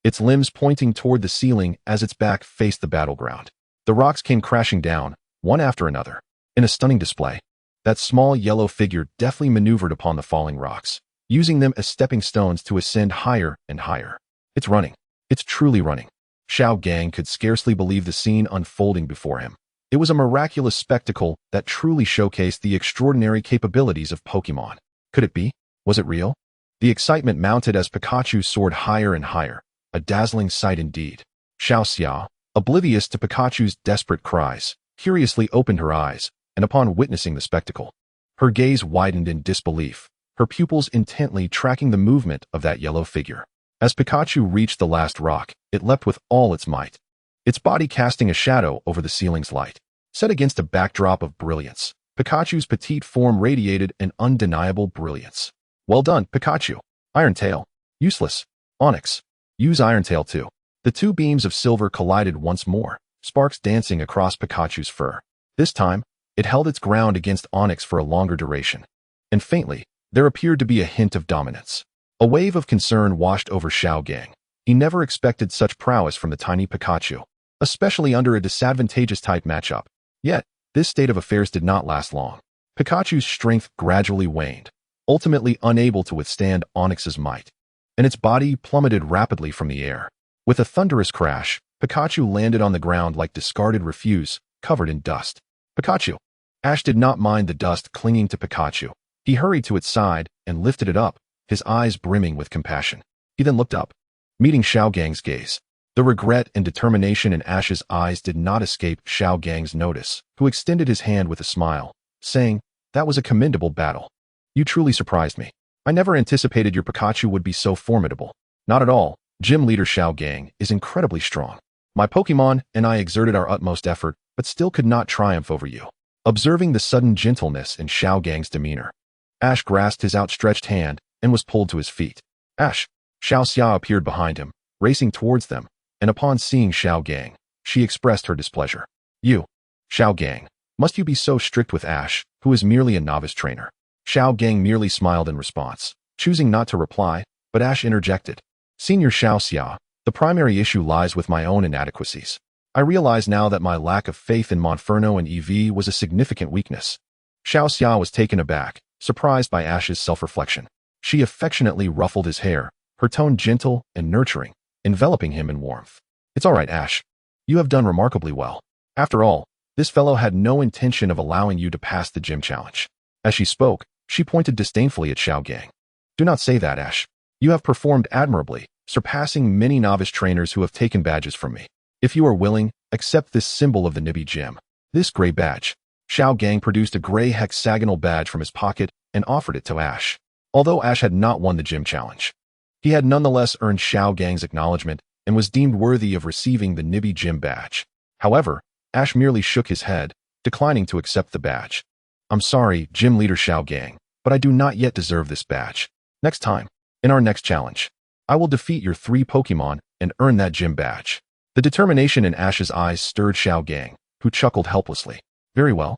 its limbs pointing toward the ceiling as its back faced the battleground. The rocks came crashing down, one after another. In a stunning display, that small yellow figure deftly maneuvered upon the falling rocks, using them as stepping stones to ascend higher and higher. It's running. It's truly running. Xiaojing could scarcely believe the scene unfolding before him. It was a miraculous spectacle that truly showcased the extraordinary capabilities of Pokémon. Could it be? Was it real? The excitement mounted as Pikachu soared higher and higher, a dazzling sight indeed. Xiaoxia, oblivious to Pikachu's desperate cries, curiously opened her eyes, and upon witnessing the spectacle, her gaze widened in disbelief, her pupils intently tracking the movement of that yellow figure. As Pikachu reached the last rock, it leapt with all its might, its body casting a shadow over the ceiling's light. Set against a backdrop of brilliance, Pikachu's petite form radiated an undeniable brilliance. Well done, Pikachu. Iron Tail. Useless. Onix. Use Iron Tail too. The two beams of silver collided once more, sparks dancing across Pikachu's fur. This time, it held its ground against Onyx for a longer duration. And faintly, there appeared to be a hint of dominance. A wave of concern washed over Xiaogang. He never expected such prowess from the tiny Pikachu, especially under a disadvantageous type matchup. Yet, this state of affairs did not last long. Pikachu's strength gradually waned, ultimately unable to withstand Onyx's might, and its body plummeted rapidly from the air. With a thunderous crash, Pikachu landed on the ground like discarded refuse, covered in dust. Pikachu! Ash did not mind the dust clinging to Pikachu. He hurried to its side and lifted it up, his eyes brimming with compassion. He then looked up, meeting Xiaogang's gaze. The regret and determination in Ash's eyes did not escape Xiaogang's notice, who extended his hand with a smile, saying, "That was a commendable battle. You truly surprised me. I never anticipated your Pikachu would be so formidable." "Not at all. Gym leader Xiaogang is incredibly strong. My Pokémon and I exerted our utmost effort, but still could not triumph over you." Observing the sudden gentleness in Xiaogang's demeanor, Ash grasped his outstretched hand and was pulled to his feet. "Ash!" Xiaoxia appeared behind him, racing towards them, and upon seeing Xiaogang, she expressed her displeasure. "You, Xiaogang, must you be so strict with Ash, who is merely a novice trainer?" Xiaogang merely smiled in response, choosing not to reply, but Ash interjected. "Senior Xiaoxia, the primary issue lies with my own inadequacies. I realize now that my lack of faith in Monferno and EV was a significant weakness." Xiaoxia was taken aback, surprised by Ash's self-reflection. She affectionately ruffled his hair, her tone gentle and nurturing, enveloping him in warmth. "It's all right, Ash. You have done remarkably well. After all, this fellow had no intention of allowing you to pass the gym challenge." As she spoke, she pointed disdainfully at Xiaogang. "Do not say that, Ash. You have performed admirably, surpassing many novice trainers who have taken badges from me. If you are willing, accept this symbol of the Nibi gym. This gray badge." Xiaogang produced a gray hexagonal badge from his pocket and offered it to Ash. Although Ash had not won the gym challenge, he had nonetheless earned Xiaogang's acknowledgement and was deemed worthy of receiving the Nibi gym badge. However, Ash merely shook his head, declining to accept the badge. "I'm sorry, Gym Leader Xiaogang, but I do not yet deserve this badge. Next time, in our next challenge, I will defeat your 3 Pokémon and earn that gym badge." The determination in Ash's eyes stirred Xiaogang, who chuckled helplessly. "Very well.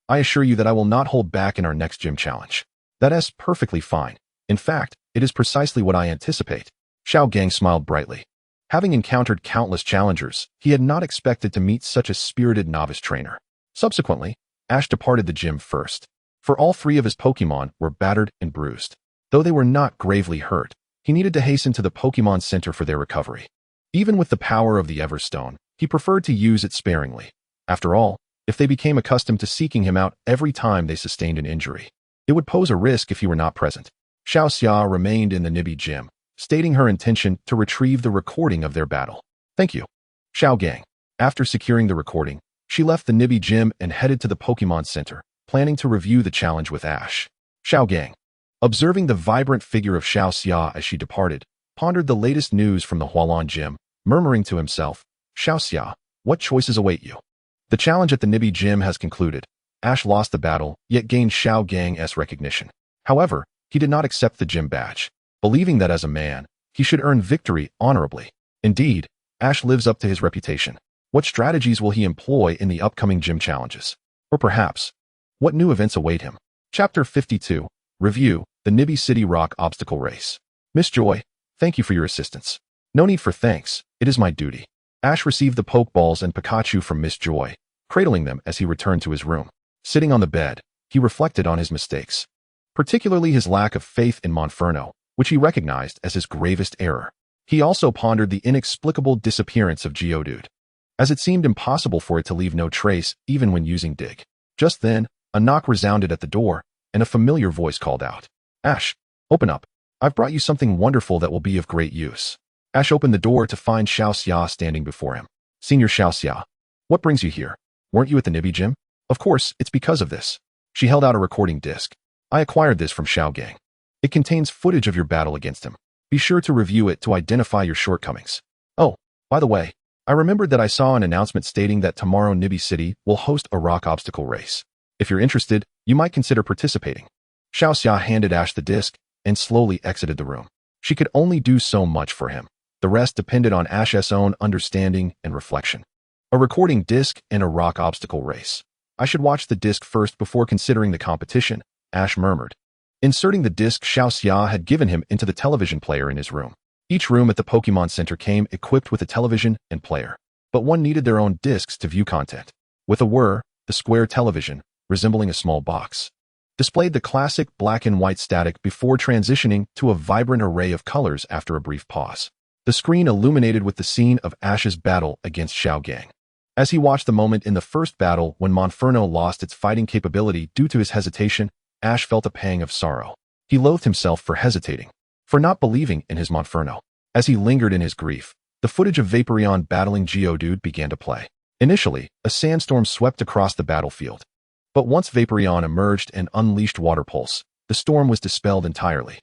I assure you that I will not hold back in our next gym challenge." "That's perfectly fine. In fact, it is precisely what I anticipate." Xiaogang smiled brightly. Having encountered countless challengers, he had not expected to meet such a spirited novice trainer. Subsequently, Ash departed the gym first, for all 3 of his Pokémon were battered and bruised. Though they were not gravely hurt, he needed to hasten to the Pokémon Center for their recovery. Even with the power of the Everstone, he preferred to use it sparingly. After all, if they became accustomed to seeking him out every time they sustained an injury, it would pose a risk if he were not present. Xiaoxia remained in the Nibi gym, stating her intention to retrieve the recording of their battle. "Thank you, Xiaogang." After securing the recording, she left the Nibi gym and headed to the Pokémon Center, planning to review the challenge with Ash. Xiaogang, observing the vibrant figure of Xiaoxia as she departed, pondered the latest news from the Hualan gym, murmuring to himself, "Xiaoxia, what choices await you?" The challenge at the Nibi gym has concluded. Ash lost the battle, yet gained Xiaogang's recognition. However, he did not accept the gym badge, believing that as a man, he should earn victory honorably. Indeed, Ash lives up to his reputation. What strategies will he employ in the upcoming gym challenges? Or perhaps, what new events await him? Chapter 52, Review, the Nibi City Rock Obstacle Race. "Miss Joy, thank you for your assistance." "No need for thanks, it is my duty." Ash received the Pokeballs and Pikachu from Miss Joy, cradling them as he returned to his room. Sitting on the bed, he reflected on his mistakes, particularly his lack of faith in Monferno, which he recognized as his gravest error. He also pondered the inexplicable disappearance of Geodude, as it seemed impossible for it to leave no trace even when using Dig. Just then, a knock resounded at the door, and a familiar voice called out, "Ash, open up. I've brought you something wonderful that will be of great use." Ash opened the door to find Xiaoxia standing before him. "Senior Xiaoxia, what brings you here? Weren't you at the Nibi gym?" "Of course, it's because of this." She held out a recording disc. "I acquired this from Xiaogang. It contains footage of your battle against him. Be sure to review it to identify your shortcomings. Oh, by the way, I remembered that I saw an announcement stating that tomorrow Nibi City will host a rock obstacle race. If you're interested, you might consider participating." Xiaoxia handed Ash the disc and slowly exited the room. She could only do so much for him. The rest depended on Ash's own understanding and reflection. A recording disc and a rock obstacle race. I should watch the disc first before considering the competition, Ash murmured. Inserting the disc Xiaoxia had given him into the television player in his room. Each room at the Pokémon Center came equipped with a television and player, but one needed their own discs to view content. With a whir, the square television, resembling a small box, displayed the classic black and white static before transitioning to a vibrant array of colors after a brief pause. The screen illuminated with the scene of Ash's battle against Xiao Gang. As he watched the moment in the first battle when Monferno lost its fighting capability due to his hesitation, Ash felt a pang of sorrow. He loathed himself for hesitating, for not believing in his Monferno. As he lingered in his grief, the footage of Vaporeon battling Geodude began to play. Initially, a sandstorm swept across the battlefield. But once Vaporeon emerged and unleashed Water Pulse, the storm was dispelled entirely.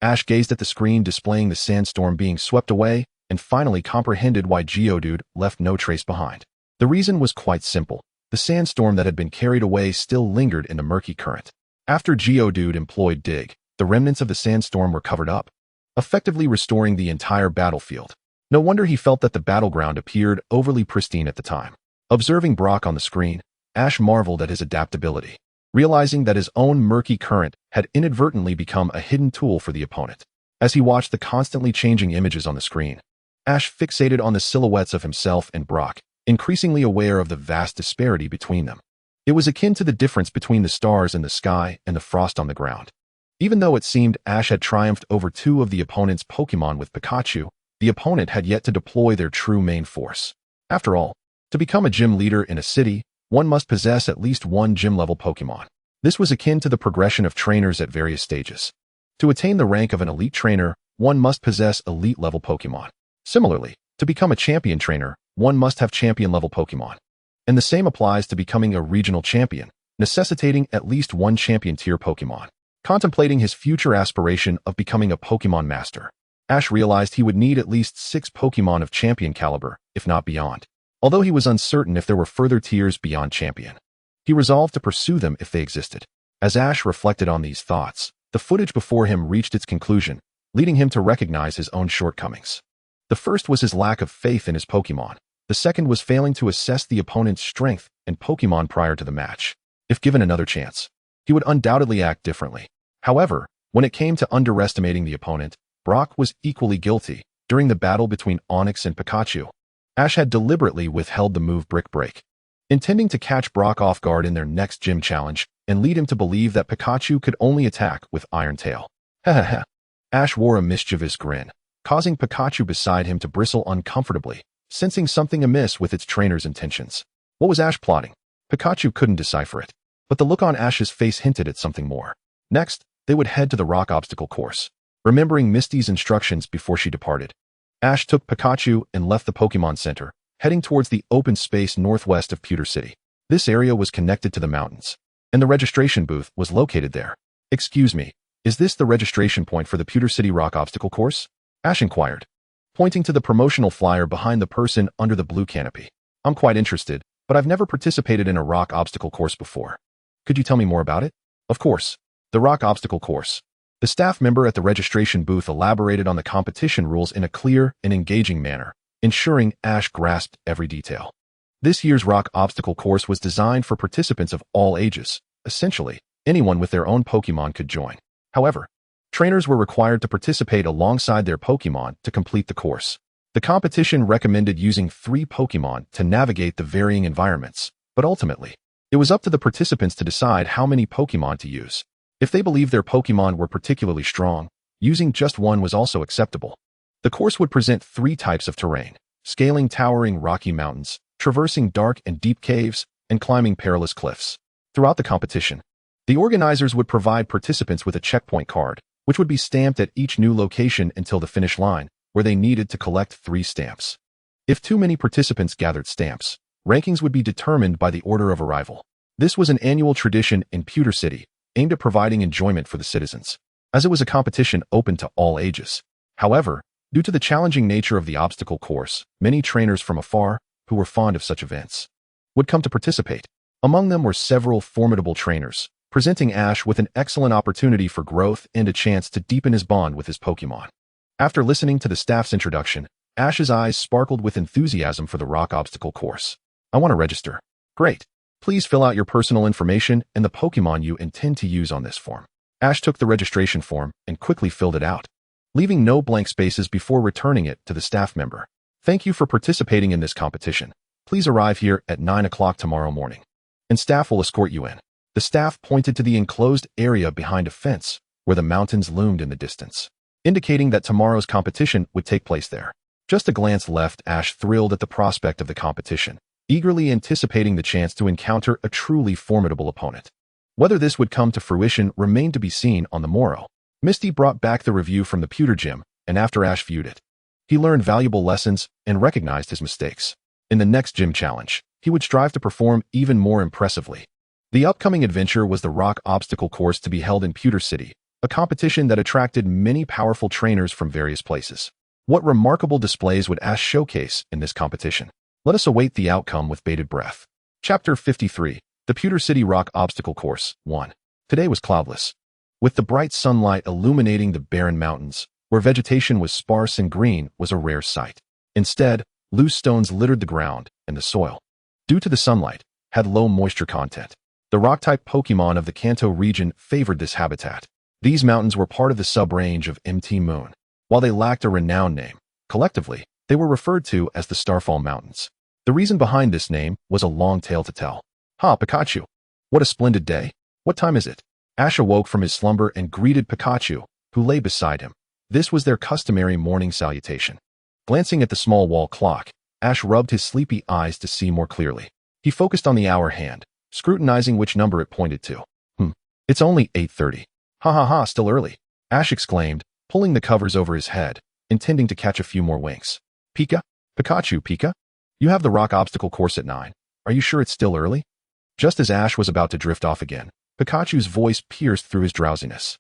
Ash gazed at the screen displaying the sandstorm being swept away and finally comprehended why Geodude left no trace behind. The reason was quite simple. The sandstorm that had been carried away still lingered in the murky current. After Geodude employed Dig, the remnants of the sandstorm were covered up, effectively restoring the entire battlefield. No wonder he felt that the battleground appeared overly pristine at the time. Observing Brock on the screen, Ash marveled at his adaptability, realizing that his own murky current had inadvertently become a hidden tool for the opponent. As he watched the constantly changing images on the screen, Ash fixated on the silhouettes of himself and Brock, increasingly aware of the vast disparity between them. It was akin to the difference between the stars in the sky and the frost on the ground. Even though it seemed Ash had triumphed over two of the opponent's Pokémon with Pikachu, the opponent had yet to deploy their true main force. After all, to become a gym leader in a city, one must possess at least one gym-level Pokémon. This was akin to the progression of trainers at various stages. To attain the rank of an elite trainer, one must possess elite-level Pokémon. Similarly, to become a champion trainer, one must have champion-level Pokémon. And the same applies to becoming a regional champion, necessitating at least one champion-tier Pokémon. Contemplating his future aspiration of becoming a Pokémon Master, Ash realized he would need at least 6 Pokémon of champion caliber, if not beyond. Although he was uncertain if there were further tiers beyond champion, he resolved to pursue them if they existed. As Ash reflected on these thoughts, the footage before him reached its conclusion, leading him to recognize his own shortcomings. The first was his lack of faith in his Pokémon. The second was failing to assess the opponent's strength and Pokémon prior to the match. If given another chance, he would undoubtedly act differently. However, when it came to underestimating the opponent, Brock was equally guilty. During the battle between Onix and Pikachu, Ash had deliberately withheld the move Brick Break, intending to catch Brock off guard in their next gym challenge and lead him to believe that Pikachu could only attack with Iron Tail. Hahaha. Ash wore a mischievous grin, causing Pikachu beside him to bristle uncomfortably, sensing something amiss with its trainer's intentions. What was Ash plotting? Pikachu couldn't decipher it, but the look on Ash's face hinted at something more. Next, they would head to the rock obstacle course. Remembering Misty's instructions before she departed, Ash took Pikachu and left the Pokémon Center, heading towards the open space northwest of Pewter City. This area was connected to the mountains, and the registration booth was located there. Excuse me, is this the registration point for the Pewter City rock obstacle course? Ash inquired, pointing to the promotional flyer behind the person under the blue canopy. I'm quite interested, but I've never participated in a rock obstacle course before. Could you tell me more about it? Of course. The rock obstacle course. The staff member at the registration booth elaborated on the competition rules in a clear and engaging manner, ensuring Ash grasped every detail. This year's rock obstacle course was designed for participants of all ages. Essentially, anyone with their own Pokémon could join. However, trainers were required to participate alongside their Pokémon to complete the course. The competition recommended using 3 Pokémon to navigate the varying environments, but ultimately, it was up to the participants to decide how many Pokémon to use. If they believed their Pokémon were particularly strong, using just one was also acceptable. The course would present 3 types of terrain: scaling towering rocky mountains, traversing dark and deep caves, and climbing perilous cliffs. Throughout the competition, the organizers would provide participants with a checkpoint card, which would be stamped at each new location until the finish line, where they needed to collect 3 stamps. If too many participants gathered stamps, rankings would be determined by the order of arrival. This was an annual tradition in Pewter City, aimed at providing enjoyment for the citizens, as it was a competition open to all ages. However, due to the challenging nature of the obstacle course, many trainers from afar, who were fond of such events, would come to participate. Among them were several formidable trainers, presenting Ash with an excellent opportunity for growth and a chance to deepen his bond with his Pokémon. After listening to the staff's introduction, Ash's eyes sparkled with enthusiasm for the rock obstacle course. I want to register. Great. Please fill out your personal information and the Pokemon you intend to use on this form. Ash took the registration form and quickly filled it out, leaving no blank spaces before returning it to the staff member. Thank you for participating in this competition. Please arrive here at 9 o'clock tomorrow morning, and staff will escort you in. The staff pointed to the enclosed area behind a fence where the mountains loomed in the distance, indicating that tomorrow's competition would take place there. Just a glance left Ash thrilled at the prospect of the competition, eagerly anticipating the chance to encounter a truly formidable opponent. Whether this would come to fruition remained to be seen on the morrow. Misty brought back the review from the pewter gym, and after Ash viewed it, he learned valuable lessons and recognized his mistakes. In the next gym challenge, he would strive to perform even more impressively. The upcoming adventure was the rock obstacle course to be held in Pewter City, a competition that attracted many powerful trainers from various places. What remarkable displays would Ash showcase in this competition? Let us await the outcome with bated breath. Chapter 53, The Pewter City Rock Obstacle Course, 1. Today was cloudless, with the bright sunlight illuminating the barren mountains, where vegetation was sparse and green was a rare sight. Instead, loose stones littered the ground, and the soil, due to the sunlight, had low moisture content. The rock-type Pokemon of the Kanto region favored this habitat. These mountains were part of the sub-range of Mt. Moon. While they lacked a renowned name, collectively, they were referred to as the Starfall Mountains. The reason behind this name was a long tale to tell. Ha, Pikachu! What a splendid day! What time is it? Ash awoke from his slumber and greeted Pikachu, who lay beside him. This was their customary morning salutation. Glancing at the small wall clock, Ash rubbed his sleepy eyes to see more clearly. He focused on the hour hand, scrutinizing which number it pointed to. It's only 8:30. Ha ha ha, still early, Ash exclaimed, pulling the covers over his head, intending to catch a few more winks. Pikachu, you have the rock obstacle course at 9. Are you sure it's still early? Just as Ash was about to drift off again, Pikachu's voice pierced through his drowsiness.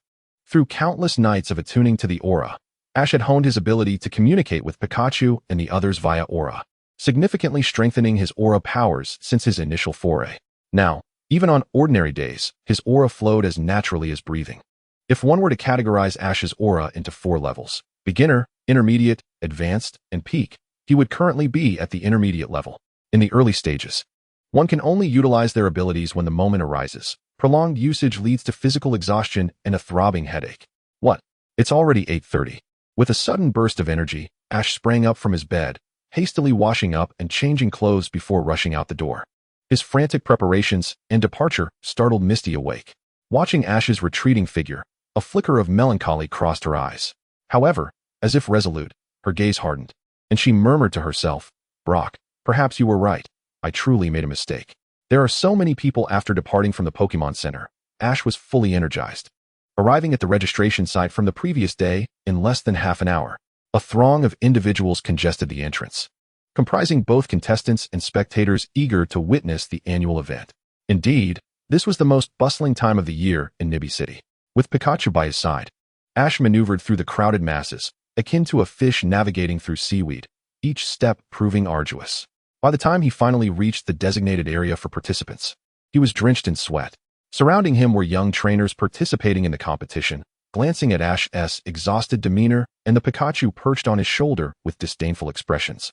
Through countless nights of attuning to the aura, Ash had honed his ability to communicate with Pikachu and the others via aura, significantly strengthening his aura powers since his initial foray. Now, even on ordinary days, his aura flowed as naturally as breathing. If one were to categorize Ash's aura into 4 levels, beginner, intermediate, advanced, and peak, he would currently be at the intermediate level. In the early stages, one can only utilize their abilities when the moment arises. Prolonged usage leads to physical exhaustion and a throbbing headache. What? It's already 8:30. With a sudden burst of energy, Ash sprang up from his bed, hastily washing up and changing clothes before rushing out the door. His frantic preparations and departure startled Misty awake. Watching Ash's retreating figure, a flicker of melancholy crossed her eyes. However, as if resolute, her gaze hardened, and she murmured to herself, "Brock, perhaps you were right. I truly made a mistake." There are so many people after departing from the Pokemon Center. Ash was fully energized. Arriving at the registration site from the previous day in less than half an hour, a throng of individuals congested the entrance, comprising both contestants and spectators eager to witness the annual event. Indeed, this was the most bustling time of the year in Nibi City. With Pikachu by his side, Ash maneuvered through the crowded masses, akin to a fish navigating through seaweed, each step proving arduous. By the time he finally reached the designated area for participants, he was drenched in sweat. Surrounding him were young trainers participating in the competition, glancing at Ash's exhausted demeanor and the Pikachu perched on his shoulder with disdainful expressions,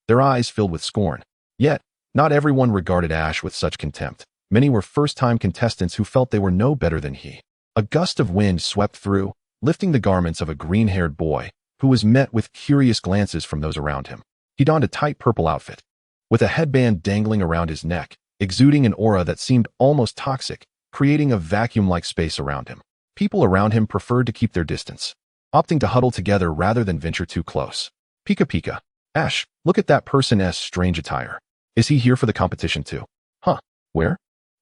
their eyes filled with scorn. Yet, not everyone regarded Ash with such contempt. Many were first-time contestants who felt they were no better than he. A gust of wind swept through, lifting the garments of a green-haired boy, who was met with curious glances from those around him. He donned a tight purple outfit, with a headband dangling around his neck, exuding an aura that seemed almost toxic, creating a vacuum-like space around him. People around him preferred to keep their distance, opting to huddle together rather than venture too close. Pika. Ash, look at that person's strange attire. Is he here for the competition too? Huh, where?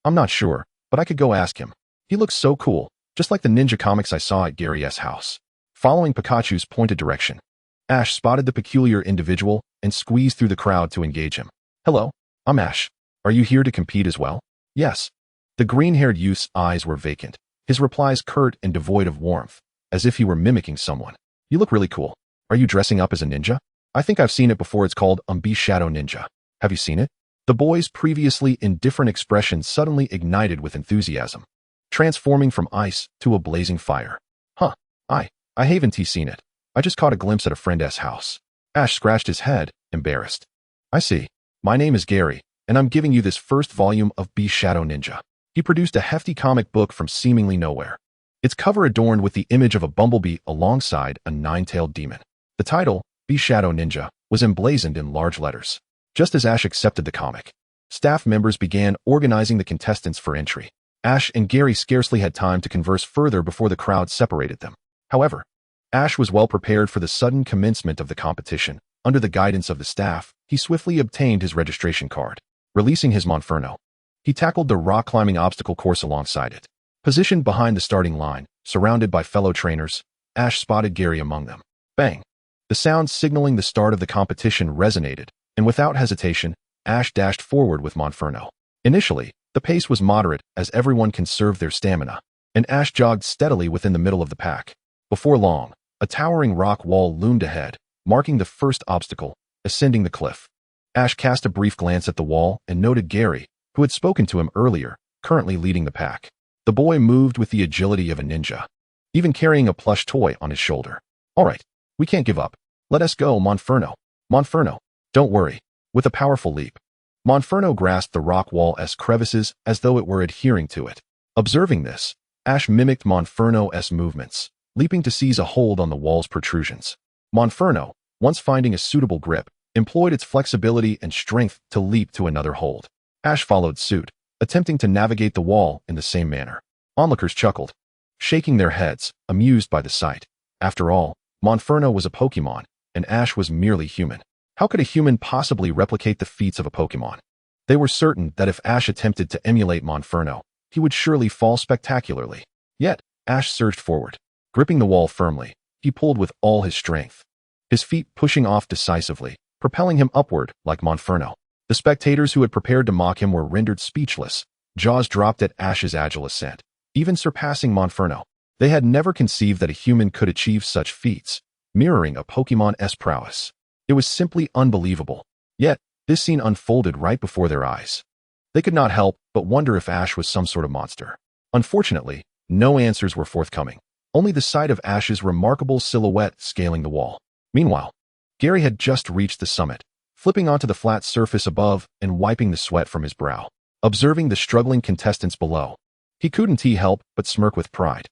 I'm not sure, but I could go ask him. He looks so cool, just like the ninja comics I saw at Gary's house. Following Pikachu's pointed direction, Ash spotted the peculiar individual and squeezed through the crowd to engage him. Hello, I'm Ash. Are you here to compete as well? Yes. The green-haired youth's eyes were vacant, his replies curt and devoid of warmth, as if he were mimicking someone. You look really cool. Are you dressing up as a ninja? I think I've seen it before. It's called Shadow Ninja. Have you seen it? The boy's previously indifferent expression suddenly ignited with enthusiasm, transforming from ice to a blazing fire. Huh, I haven't seen it. I just caught a glimpse at a friend's house. Ash scratched his head, embarrassed. I see. My name is Gary, and I'm giving you this first volume of Be Shadow Ninja. He produced a hefty comic book from seemingly nowhere. Its cover adorned with the image of a bumblebee alongside a nine-tailed demon. The title, Be Shadow Ninja, was emblazoned in large letters. Just as Ash accepted the comic, staff members began organizing the contestants for entry. Ash and Gary scarcely had time to converse further before the crowd separated them. However, Ash was well prepared for the sudden commencement of the competition. Under the guidance of the staff, he swiftly obtained his registration card. Releasing his Monferno, he tackled the rock-climbing obstacle course alongside it. Positioned behind the starting line, surrounded by fellow trainers, Ash spotted Gary among them. Bang! The sound signaling the start of the competition resonated, and without hesitation, Ash dashed forward with Monferno. Initially, the pace was moderate as everyone conserved their stamina, and Ash jogged steadily within the middle of the pack. Before long, a towering rock wall loomed ahead, marking the first obstacle, ascending the cliff. Ash cast a brief glance at the wall and noted Gary, who had spoken to him earlier, currently leading the pack. The boy moved with the agility of a ninja, even carrying a plush toy on his shoulder. All right, we can't give up. Let us go, Monferno. Monferno, don't worry. With a powerful leap, Monferno grasped the rock wall's crevices as though it were adhering to it. Observing this, Ash mimicked Monferno's movements, leaping to seize a hold on the wall's protrusions. Monferno, once finding a suitable grip, employed its flexibility and strength to leap to another hold. Ash followed suit, attempting to navigate the wall in the same manner. Onlookers chuckled, shaking their heads, amused by the sight. After all, Monferno was a Pokémon, and Ash was merely human. How could a human possibly replicate the feats of a Pokémon? They were certain that if Ash attempted to emulate Monferno, he would surely fall spectacularly. Yet, Ash surged forward. Gripping the wall firmly, he pulled with all his strength, his feet pushing off decisively, propelling him upward like Monferno. The spectators who had prepared to mock him were rendered speechless, jaws dropped at Ash's agile ascent, even surpassing Monferno. They had never conceived that a human could achieve such feats, mirroring a Pokémon's prowess. It was simply unbelievable. Yet, this scene unfolded right before their eyes. They could not help but wonder if Ash was some sort of monster. Unfortunately, no answers were forthcoming, only the sight of Ash's remarkable silhouette scaling the wall. Meanwhile, Gary had just reached the summit, flipping onto the flat surface above and wiping the sweat from his brow. Observing the struggling contestants below, he couldn't help but smirk with pride.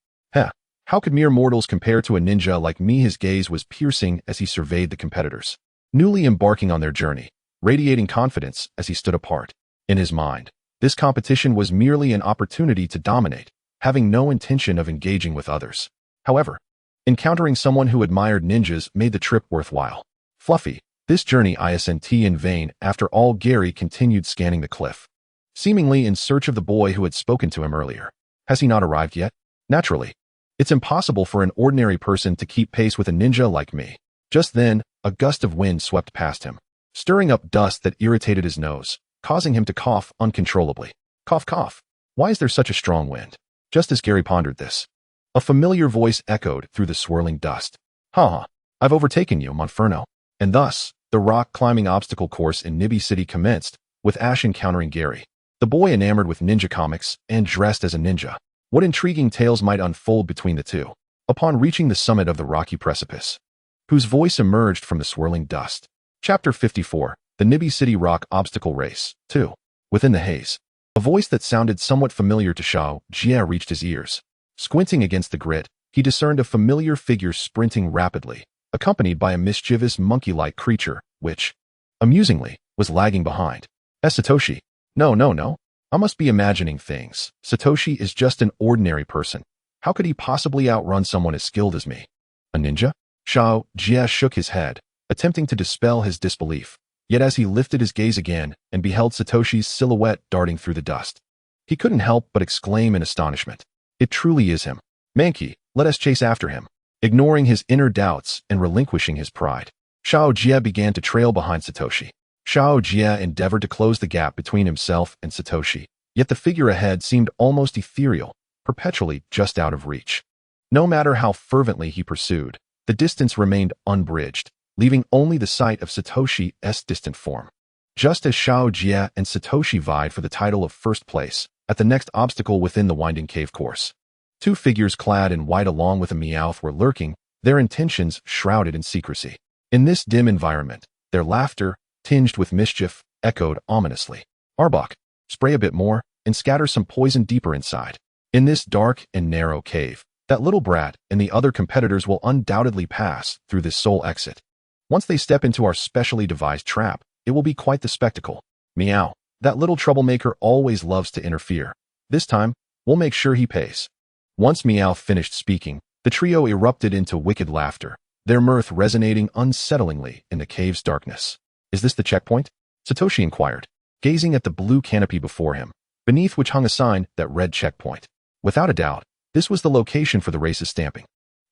How could mere mortals compare to a ninja like me? His gaze was piercing as he surveyed the competitors, newly embarking on their journey, radiating confidence as he stood apart. In his mind, this competition was merely an opportunity to dominate, having no intention of engaging with others. However, encountering someone who admired ninjas made the trip worthwhile. Fluffy, this journey isn't in vain. After all, Gary continued scanning the cliff, seemingly in search of the boy who had spoken to him earlier. Has he not arrived yet? Naturally. It's impossible for an ordinary person to keep pace with a ninja like me. Just then, a gust of wind swept past him, stirring up dust that irritated his nose, causing him to cough uncontrollably. Cough, cough. Why is there such a strong wind? Just as Gary pondered this, a familiar voice echoed through the swirling dust. Ha! I've overtaken you, Monferno. And thus, the rock-climbing obstacle course in Nibby City commenced, with Ash encountering Gary, the boy enamored with ninja comics and dressed as a ninja. What intriguing tales might unfold between the two? Upon reaching the summit of the rocky precipice, whose voice emerged from the swirling dust. Chapter 54, The Nibby City Rock Obstacle Race, 2. Within the haze, a voice that sounded somewhat familiar to Xiao Jia reached his ears. Squinting against the grid, he discerned a familiar figure sprinting rapidly, accompanied by a mischievous monkey-like creature, which, amusingly, was lagging behind. Satoshi. No. I must be imagining things. Satoshi is just an ordinary person. How could he possibly outrun someone as skilled as me? A ninja? Xiao Jia shook his head, attempting to dispel his disbelief. Yet as he lifted his gaze again and beheld Satoshi's silhouette darting through the dust, he couldn't help but exclaim in astonishment. It truly is him. Mankey, let us chase after him. Ignoring his inner doubts and relinquishing his pride, Xiao Jia began to trail behind Satoshi. Xiao Jia endeavored to close the gap between himself and Satoshi, yet the figure ahead seemed almost ethereal, perpetually just out of reach. No matter how fervently he pursued, the distance remained unbridged, leaving only the sight of Satoshi's distant form. Just as Xiao Jia and Satoshi vied for the title of first place at the next obstacle within the winding cave course, two figures clad in white along with a Meowth were lurking, their intentions shrouded in secrecy. In this dim environment, their laughter, tinged with mischief, echoed ominously. Arbok, spray a bit more, and scatter some poison deeper inside. In this dark and narrow cave, that little brat and the other competitors will undoubtedly pass through this sole exit. Once they step into our specially devised trap, it will be quite the spectacle. Meow. That little troublemaker always loves to interfere. This time, we'll make sure he pays. Once Meow finished speaking, the trio erupted into wicked laughter, their mirth resonating unsettlingly in the cave's darkness. Is this the checkpoint? Satoshi inquired, gazing at the blue canopy before him, beneath which hung a sign that read checkpoint. Without a doubt, this was the location for the race's stamping.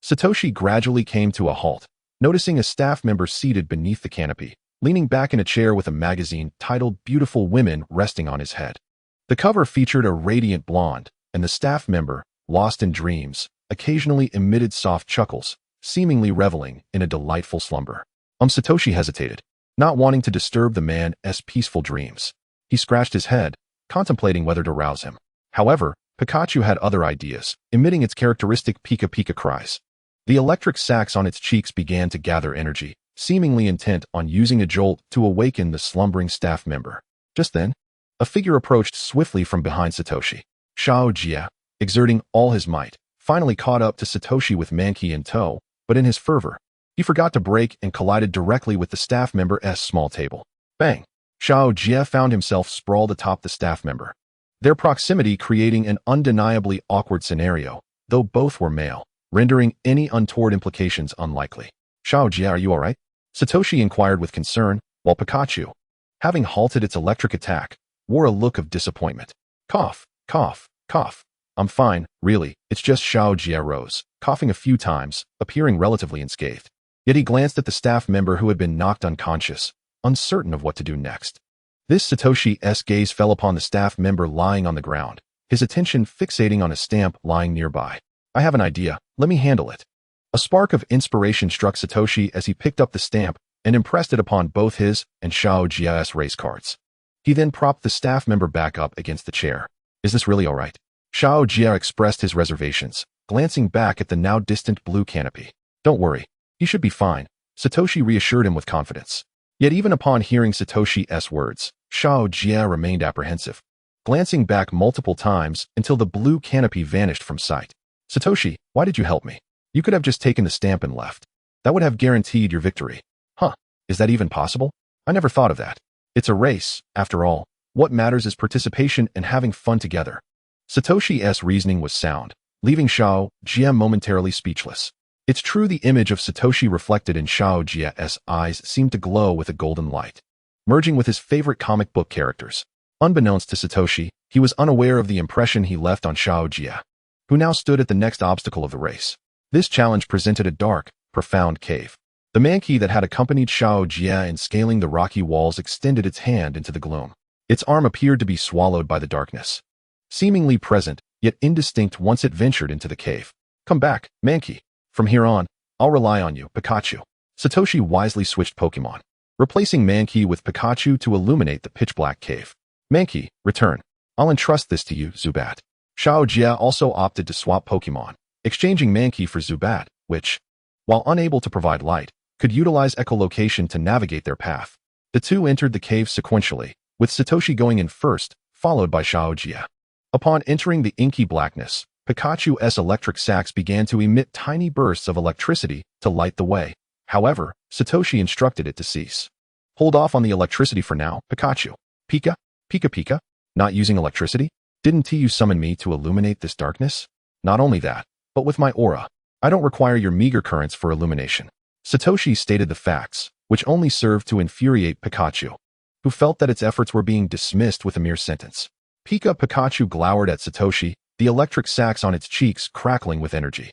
Satoshi gradually came to a halt, noticing a staff member seated beneath the canopy, leaning back in a chair with a magazine titled Beautiful Women resting on his head. The cover featured a radiant blonde, and the staff member, lost in dreams, occasionally emitted soft chuckles, seemingly reveling in a delightful slumber. Satoshi hesitated, not wanting to disturb the man's peaceful dreams. He scratched his head, contemplating whether to rouse him. However, Pikachu had other ideas, emitting its characteristic Pika Pika cries. The electric sacs on its cheeks began to gather energy, seemingly intent on using a jolt to awaken the slumbering staff member. Just then, a figure approached swiftly from behind Satoshi. Xiao Jia, exerting all his might, finally caught up to Satoshi with Mankey in tow, but in his fervor, he forgot to brake and collided directly with the staff member's small table. Bang! Xiao Jia found himself sprawled atop the staff member, their proximity creating an undeniably awkward scenario, though both were male, rendering any untoward implications unlikely. Xiao Jia, are you alright? Satoshi inquired with concern, while Pikachu, having halted its electric attack, wore a look of disappointment. Cough, cough, cough. I'm fine, really, it's just Xiao Jia rose, coughing a few times, appearing relatively unscathed. Yet he glanced at the staff member who had been knocked unconscious, uncertain of what to do next. This Satoshi's gaze fell upon the staff member lying on the ground, his attention fixating on a stamp lying nearby. I have an idea, let me handle it. A spark of inspiration struck Satoshi as he picked up the stamp and impressed it upon both his and Xiao Jia's race cards. He then propped the staff member back up against the chair. Is this really all right? Xiao Jia expressed his reservations, glancing back at the now distant blue canopy. Don't worry, he should be fine, Satoshi reassured him with confidence. Yet even upon hearing Satoshi's words, Xiao Jia remained apprehensive, glancing back multiple times until the blue canopy vanished from sight. Satoshi, why did you help me? You could have just taken the stamp and left. That would have guaranteed your victory. Huh, is that even possible? I never thought of that. It's a race, after all. What matters is participation and having fun together. Satoshi's reasoning was sound, leaving Xiao Jia momentarily speechless. It's true the image of Satoshi reflected in Xiao Jia's eyes seemed to glow with a golden light, merging with his favorite comic book characters. Unbeknownst to Satoshi, he was unaware of the impression he left on Xiao Jia, who now stood at the next obstacle of the race. This challenge presented a dark, profound cave. The mankey that had accompanied Xiao Jia in scaling the rocky walls extended its hand into the gloom. Its arm appeared to be swallowed by the darkness, seemingly present, yet indistinct once it ventured into the cave. Come back, mankey. From here on, I'll rely on you, Pikachu. Satoshi wisely switched Pokémon, replacing Mankey with Pikachu to illuminate the pitch-black cave. Mankey, return. I'll entrust this to you, Zubat. Xiao Jia also opted to swap Pokémon, exchanging Mankey for Zubat, which, while unable to provide light, could utilize echolocation to navigate their path. The two entered the cave sequentially, with Satoshi going in first, followed by Xiao Jia. Upon entering the inky blackness, Pikachu's electric sacs began to emit tiny bursts of electricity to light the way. However, Satoshi instructed it to cease. Hold off on the electricity for now, Pikachu. Pika? Pika Pika? Not using electricity? Didn't you summon me to illuminate this darkness? Not only that, but with my aura, I don't require your meager currents for illumination. Satoshi stated the facts, which only served to infuriate Pikachu, who felt that its efforts were being dismissed with a mere sentence. Pikachu glowered at Satoshi, the electric sacs on its cheeks crackling with energy.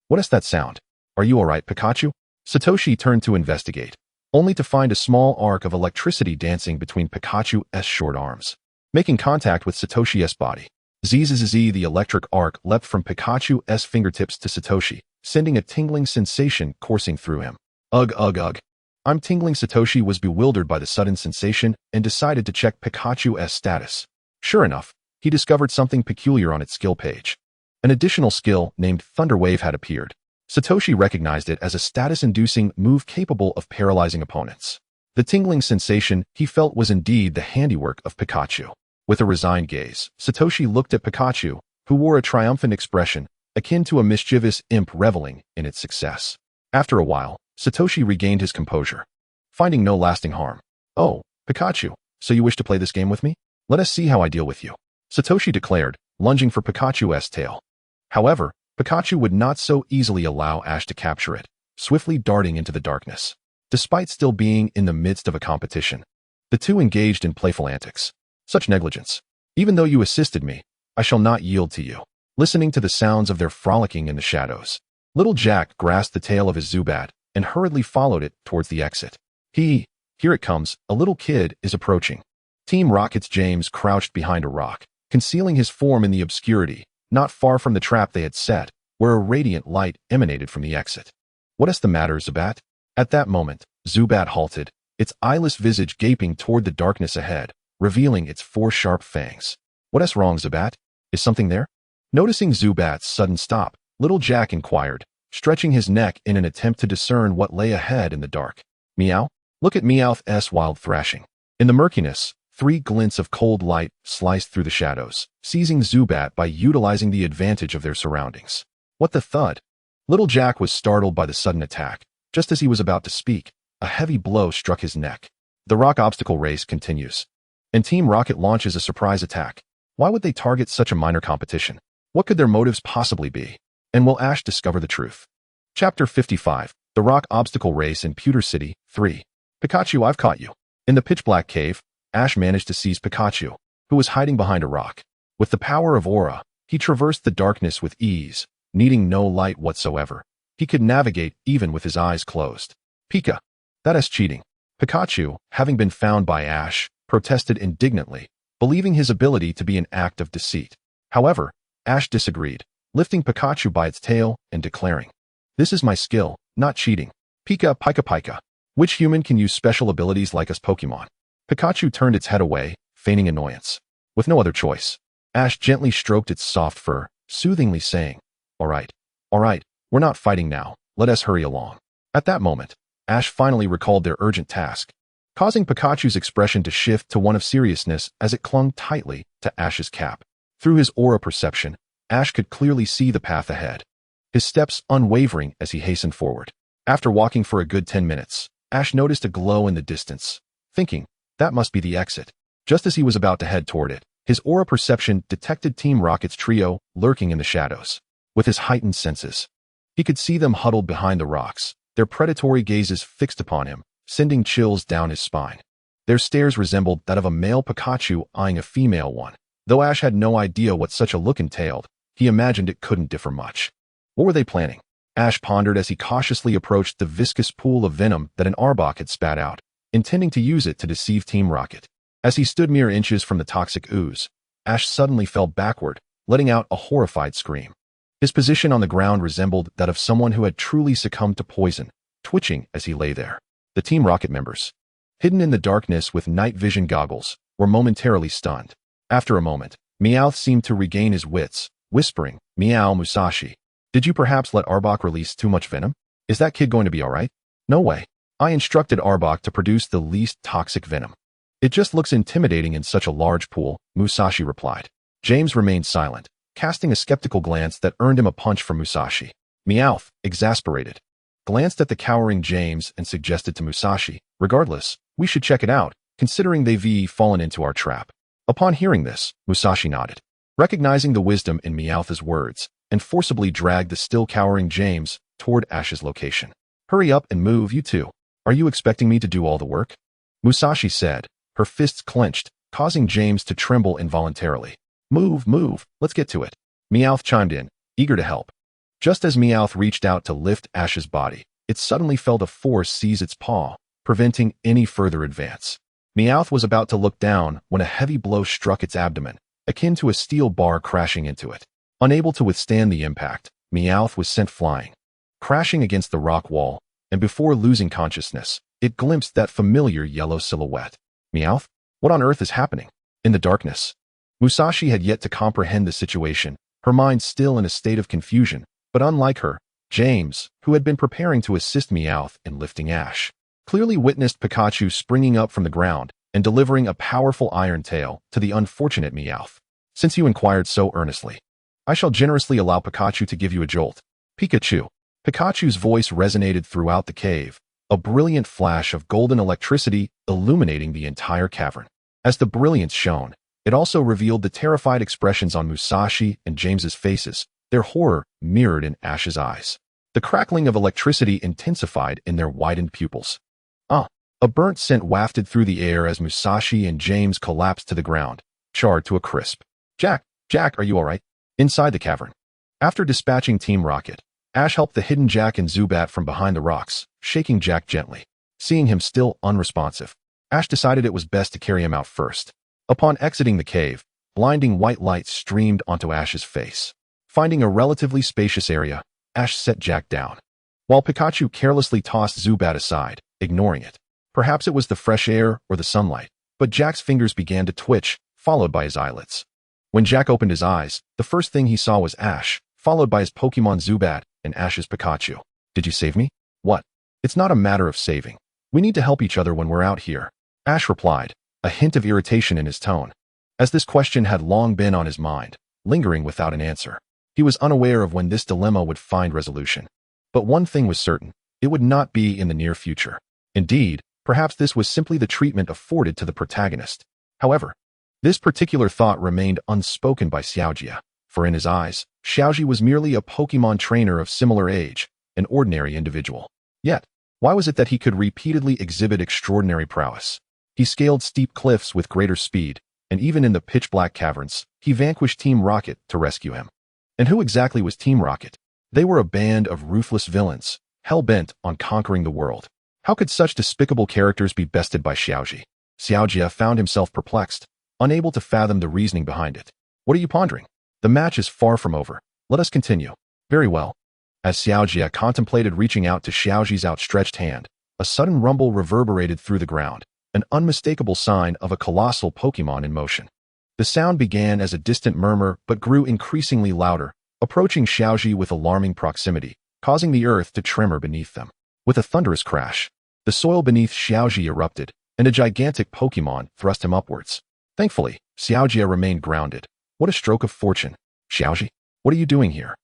What is that sound? Are you alright, Pikachu? Satoshi turned to investigate, only to find a small arc of electricity dancing between Pikachu's short arms, making contact with Satoshi's body. Zzz, the electric arc leapt from Pikachu's fingertips to Satoshi, sending a tingling sensation coursing through him. Ugh, ugh, ugh. I'm tingling. Satoshi was bewildered by the sudden sensation and decided to check Pikachu's status. Sure enough, he discovered something peculiar on its skill page. An additional skill named Thunder Wave had appeared. Satoshi recognized it as a status-inducing move capable of paralyzing opponents. The tingling sensation he felt was indeed the handiwork of Pikachu. With a resigned gaze, Satoshi looked at Pikachu, who wore a triumphant expression, akin to a mischievous imp reveling in its success. After a while, Satoshi regained his composure, finding no lasting harm. "Oh, Pikachu, so you wish to play this game with me? Let us see how I deal with you," Satoshi declared, lunging for Pikachu's tail. However, Pikachu would not so easily allow Ash to capture it, swiftly darting into the darkness. Despite still being in the midst of a competition, the two engaged in playful antics. Such negligence. "Even though you assisted me, I shall not yield to you." Listening to the sounds of their frolicking in the shadows, little Jack grasped the tail of his Zubat and hurriedly followed it towards the exit. Here it comes, a little kid is approaching. Team Rocket's James crouched behind a rock, concealing his form in the obscurity, not far from the trap they had set, where a radiant light emanated from the exit. "What is the matter, Zubat?" At that moment, Zubat halted, its eyeless visage gaping toward the darkness ahead, revealing its 4 sharp fangs. "What's wrong, Zubat? Is something there?" Noticing Zubat's sudden stop, little Jack inquired, stretching his neck in an attempt to discern what lay ahead in the dark. "Meow?" Look at Meowth's wild thrashing. In the murkiness, 3 glints of cold light sliced through the shadows, seizing Zubat by utilizing the advantage of their surroundings. What the thud? Little Jack was startled by the sudden attack. Just as he was about to speak, a heavy blow struck his neck. The rock obstacle race continues, and Team Rocket launches a surprise attack. Why would they target such a minor competition? What could their motives possibly be? And will Ash discover the truth? Chapter 55, The Rock Obstacle Race in Pewter City, 3. "Pikachu, I've caught you." In the pitch-black cave, Ash managed to seize Pikachu, who was hiding behind a rock. With the power of aura, he traversed the darkness with ease, needing no light whatsoever. He could navigate even with his eyes closed. "Pika, that is cheating." Pikachu, having been found by Ash, protested indignantly, believing his ability to be an act of deceit. However, Ash disagreed, lifting Pikachu by its tail and declaring, "This is my skill, not cheating. Pika Pika Pika. Which human can use special abilities like us Pokémon?" Pikachu turned its head away, feigning annoyance. With no other choice, Ash gently stroked its soft fur, soothingly saying, all right, we're not fighting now, let us hurry along." At that moment, Ash finally recalled their urgent task, causing Pikachu's expression to shift to one of seriousness as it clung tightly to Ash's cap. Through his aura perception, Ash could clearly see the path ahead, his steps unwavering as he hastened forward. After walking for a good 10 minutes, Ash noticed a glow in the distance, thinking, that must be the exit. Just as he was about to head toward it, his aura perception detected Team Rocket's trio lurking in the shadows. With his heightened senses, he could see them huddled behind the rocks, their predatory gazes fixed upon him, sending chills down his spine. Their stares resembled that of a male Pikachu eyeing a female one. Though Ash had no idea what such a look entailed, he imagined it couldn't differ much. What were they planning? Ash pondered as he cautiously approached the viscous pool of venom that an Arbok had spat out, intending to use it to deceive Team Rocket. As he stood mere inches from the toxic ooze, Ash suddenly fell backward, letting out a horrified scream. His position on the ground resembled that of someone who had truly succumbed to poison, twitching as he lay there. The Team Rocket members, hidden in the darkness with night vision goggles, were momentarily stunned. After a moment, Meowth seemed to regain his wits, whispering, "Meow Musashi. Did you perhaps let Arbok release too much venom? Is that kid going to be alright?" "No way. I instructed Arbok to produce the least toxic venom. It just looks intimidating in such a large pool," Musashi replied. James remained silent, casting a skeptical glance that earned him a punch from Musashi. Meowth, exasperated, glanced at the cowering James and suggested to Musashi, "Regardless, we should check it out, considering they've fallen into our trap." Upon hearing this, Musashi nodded, recognizing the wisdom in Meowth's words, and forcibly dragged the still cowering James toward Ash's location. "Hurry up and move, you two. Are you expecting me to do all the work?" Musashi said, her fists clenched, causing James to tremble involuntarily. Move, let's get to it." Meowth chimed in, eager to help. Just as Meowth reached out to lift Ash's body, it suddenly felt a force seize its paw, preventing any further advance. Meowth was about to look down when a heavy blow struck its abdomen, akin to a steel bar crashing into it. Unable to withstand the impact, Meowth was sent flying, crashing against the rock wall, and before losing consciousness, it glimpsed that familiar yellow silhouette. "Meowth? What on earth is happening?" In the darkness, Musashi had yet to comprehend the situation, her mind still in a state of confusion, but unlike her, James, who had been preparing to assist Meowth in lifting Ash, clearly witnessed Pikachu springing up from the ground and delivering a powerful iron tail to the unfortunate Meowth. Since you inquired so earnestly, I shall generously allow Pikachu to give you a jolt. Pikachu. Pikachu's voice resonated throughout the cave, a brilliant flash of golden electricity illuminating the entire cavern. As the brilliance shone, it also revealed the terrified expressions on Musashi and James's faces, their horror mirrored in Ash's eyes. The crackling of electricity intensified in their widened pupils. A burnt scent wafted through the air as Musashi and James collapsed to the ground, charred to a crisp. Jack, are you alright? Inside the cavern. After dispatching Team Rocket, Ash helped the hidden Jack and Zubat from behind the rocks, shaking Jack gently. Seeing him still unresponsive, Ash decided it was best to carry him out first. Upon exiting the cave, blinding white light streamed onto Ash's face. Finding a relatively spacious area, Ash set Jack down, while Pikachu carelessly tossed Zubat aside, ignoring it. Perhaps it was the fresh air or the sunlight, but Jack's fingers began to twitch, followed by his eyelids. When Jack opened his eyes, the first thing he saw was Ash, followed by his Pokémon Zubat and Ash's Pikachu. Did you save me? What? It's not a matter of saving. We need to help each other when we're out here, Ash replied, a hint of irritation in his tone, as this question had long been on his mind, lingering without an answer. He was unaware of when this dilemma would find resolution. But one thing was certain, it would not be in the near future. Indeed, perhaps this was simply the treatment afforded to the protagonist. However, this particular thought remained unspoken by Xiaojia, for in his eyes, Xiaoji was merely a Pokémon trainer of similar age, an ordinary individual. Yet, why was it that he could repeatedly exhibit extraordinary prowess? He scaled steep cliffs with greater speed, and even in the pitch-black caverns, he vanquished Team Rocket to rescue him. And who exactly was Team Rocket? They were a band of ruthless villains, hell-bent on conquering the world. How could such despicable characters be bested by Xiaoji? Xiaojia found himself perplexed, unable to fathom the reasoning behind it. What are you pondering? The match is far from over. Let us continue. Very well. As Xiaojia contemplated reaching out to Xiaoji's outstretched hand, a sudden rumble reverberated through the ground, an unmistakable sign of a colossal Pokémon in motion. The sound began as a distant murmur but grew increasingly louder, approaching Xiaoji with alarming proximity, causing the earth to tremor beneath them. With a thunderous crash, the soil beneath Xiaoji erupted, and a gigantic Pokémon thrust him upwards. Thankfully, Xiaojia remained grounded. What a stroke of fortune. Xiaoji, what are you doing here?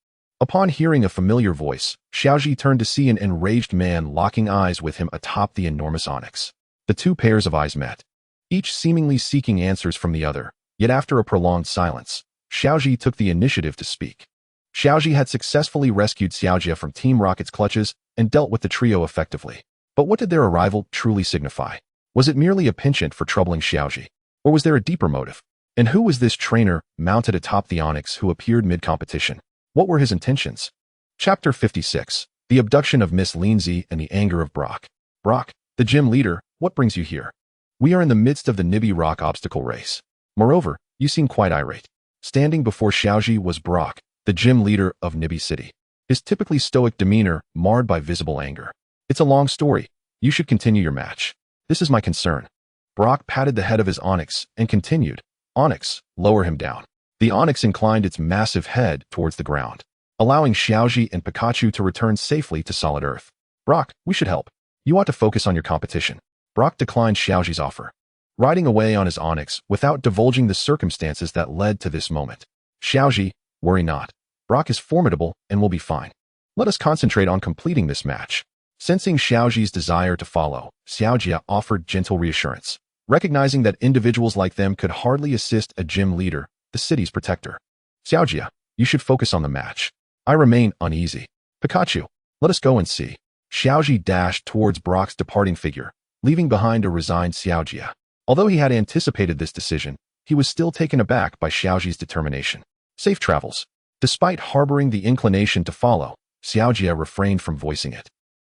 Upon hearing a familiar voice, Xiaoji turned to see an enraged man locking eyes with him atop the enormous onyx. The two pairs of eyes met, each seemingly seeking answers from the other, yet after a prolonged silence, Xiaoji took the initiative to speak. Xiaoji had successfully rescued Xiaojia from Team Rocket's clutches and dealt with the trio effectively. But what did their arrival truly signify? Was it merely a penchant for troubling Xiaoji? Or was there a deeper motive? And who was this trainer mounted atop the onyx who appeared mid-competition? What were his intentions? Chapter 56. The Abduction of Miss Lindsay and the Anger of Brock. Brock, the gym leader, what brings you here? We are in the midst of the Nibby Rock obstacle race. Moreover, you seem quite irate. Standing before Xiaoji was Brock, the gym leader of Nibby City. His typically stoic demeanor marred by visible anger. It's a long story. You should continue your match. This is my concern. Brock patted the head of his Onyx and continued, Onyx, lower him down. The Onyx inclined its massive head towards the ground, allowing Xiaoji and Pikachu to return safely to solid earth. Brock, we should help. You ought to focus on your competition. Brock declined Xiaoji's offer, riding away on his Onyx without divulging the circumstances that led to this moment. Xiaoji, worry not. Brock is formidable and will be fine. Let us concentrate on completing this match. Sensing Xiaoji's desire to follow, Xiaojia offered gentle reassurance, recognizing that individuals like them could hardly assist a gym leader, the city's protector. Xiaojia, you should focus on the match. I remain uneasy. Pikachu, let us go and see. Xiaoji dashed towards Brock's departing figure, leaving behind a resigned Xiaojia. Although he had anticipated this decision, he was still taken aback by Xiaoji's determination. Safe travels. Despite harboring the inclination to follow, Xiaojia refrained from voicing it,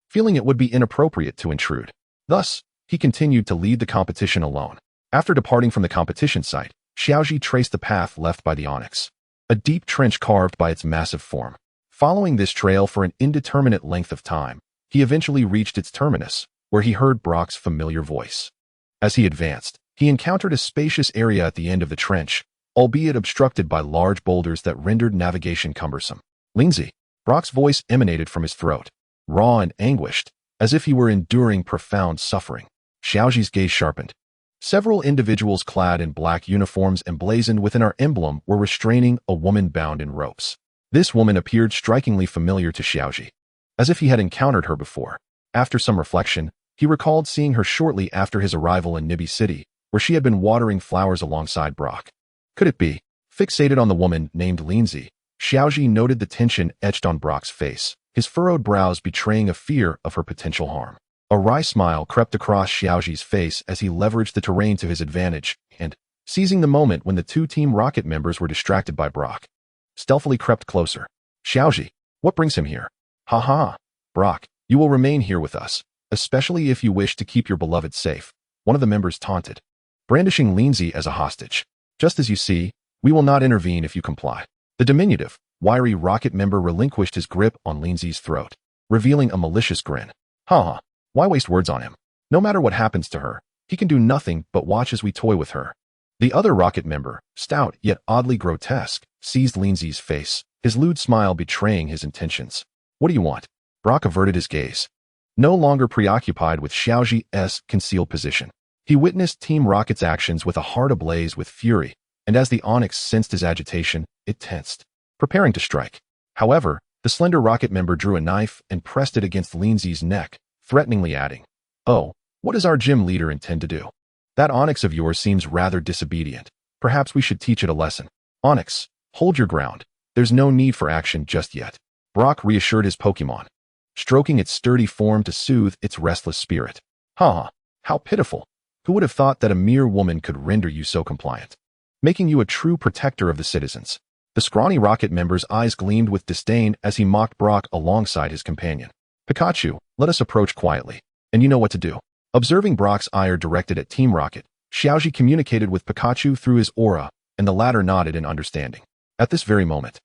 feeling it would be inappropriate to intrude. Thus, he continued to lead the competition alone. After departing from the competition site, Xiaoji traced the path left by the Onyx, a deep trench carved by its massive form. Following this trail for an indeterminate length of time, he eventually reached its terminus, where he heard Brock's familiar voice. As he advanced, he encountered a spacious area at the end of the trench, albeit obstructed by large boulders that rendered navigation cumbersome. Lindsay, Brock's voice emanated from his throat, raw and anguished, as if he were enduring profound suffering. Xiaoji's gaze sharpened. Several individuals clad in black uniforms emblazoned within our emblem were restraining a woman bound in ropes. This woman appeared strikingly familiar to Xiaoji, as if he had encountered her before. After some reflection, he recalled seeing her shortly after his arrival in Nibi City, where she had been watering flowers alongside Brock. Could it be? Fixated on the woman named Lindsay, Xiaoji noted the tension etched on Brock's face, his furrowed brows betraying a fear of her potential harm. A wry smile crept across Xiaoji's face as he leveraged the terrain to his advantage and, seizing the moment when the two Team Rocket members were distracted by Brock, stealthily crept closer. Xiaoji, what brings him here? Ha ha. Brock, you will remain here with us, especially if you wish to keep your beloved safe, one of the members taunted, brandishing Lindsay as a hostage. Just as you see, we will not intervene if you comply. The diminutive, wiry rocket member relinquished his grip on Lindsay's throat, revealing a malicious grin. Ha! Why waste words on him? No matter what happens to her, he can do nothing but watch as we toy with her. The other rocket member, stout yet oddly grotesque, seized Lindsay's face, his lewd smile betraying his intentions. What do you want? Brock averted his gaze, no longer preoccupied with Xiaoji's concealed position. He witnessed Team Rocket's actions with a heart ablaze with fury, and as the Onyx sensed his agitation, it tensed, preparing to strike. However, the slender rocket member drew a knife and pressed it against Lindsay's neck, threateningly adding, "Oh, what does our gym leader intend to do? That Onyx of yours seems rather disobedient. Perhaps we should teach it a lesson. Onyx, hold your ground. There's no need for action just yet." Brock reassured his Pokémon, stroking its sturdy form to soothe its restless spirit. Ha! How pitiful. Who would have thought that a mere woman could render you so compliant, making you a true protector of the citizens? The scrawny rocket member's eyes gleamed with disdain as he mocked Brock alongside his companion. Pikachu, let us approach quietly, and you know what to do. Observing Brock's ire directed at Team Rocket, Xiaoji communicated with Pikachu through his aura, and the latter nodded in understanding. At this very moment,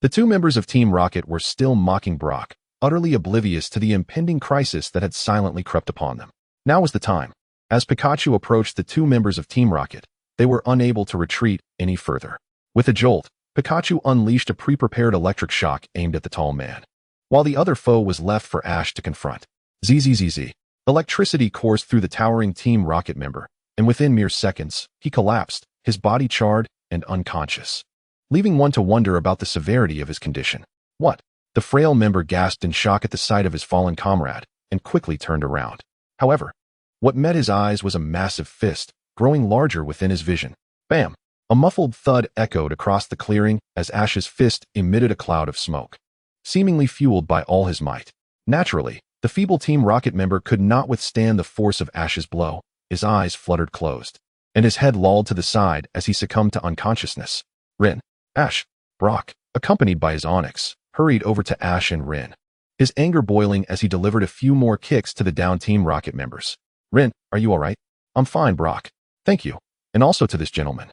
the two members of Team Rocket were still mocking Brock, utterly oblivious to the impending crisis that had silently crept upon them. Now was the time. As Pikachu approached the two members of Team Rocket, they were unable to retreat any further. With a jolt, Pikachu unleashed a pre-prepared electric shock aimed at the tall man, while the other foe was left for Ash to confront. Zzz. Electricity coursed through the towering Team Rocket member, and within mere seconds, he collapsed, his body charred and unconscious, leaving one to wonder about the severity of his condition. What? The frail member gasped in shock at the sight of his fallen comrade, and quickly turned around. However, what met his eyes was a massive fist, growing larger within his vision. Bam! A muffled thud echoed across the clearing as Ash's fist emitted a cloud of smoke, seemingly fueled by all his might. Naturally, the feeble Team Rocket member could not withstand the force of Ash's blow. His eyes fluttered closed, and his head lolled to the side as he succumbed to unconsciousness. Rin, Ash, Brock, accompanied by his Onyx, hurried over to Ash and Rin, his anger boiling as he delivered a few more kicks to the downed Team Rocket members. Rin, are you all right? I'm fine, Brock. Thank you. And also to this gentleman,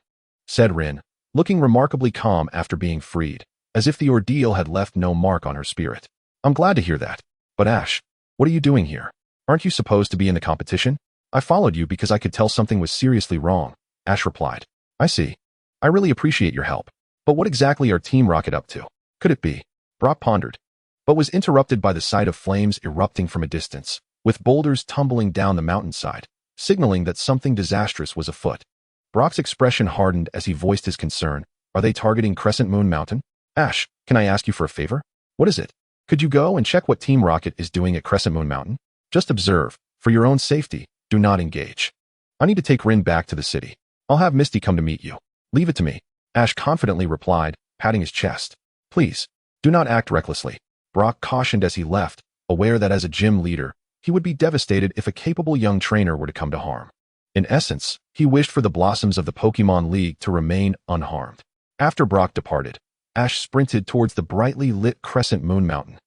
said Rin, looking remarkably calm after being freed, as if the ordeal had left no mark on her spirit. I'm glad to hear that. But Ash, what are you doing here? Aren't you supposed to be in the competition? I followed you because I could tell something was seriously wrong, Ash replied. I see. I really appreciate your help. But what exactly are Team Rocket up to? Could it be? Brock pondered, but was interrupted by the sight of flames erupting from a distance, with boulders tumbling down the mountainside, signaling that something disastrous was afoot. Brock's expression hardened as he voiced his concern. Are they targeting Crescent Moon Mountain? Ash, can I ask you for a favor? What is it? Could you go and check what Team Rocket is doing at Crescent Moon Mountain? Just observe. For your own safety, do not engage. I need to take Rin back to the city. I'll have Misty come to meet you. Leave it to me, Ash confidently replied, patting his chest. Please, do not act recklessly, Brock cautioned as he left, aware that as a gym leader, he would be devastated if a capable young trainer were to come to harm. In essence, he wished for the blossoms of the Pokémon League to remain unharmed. After Brock departed, Ash sprinted towards the brightly lit Crescent Moon Mountain,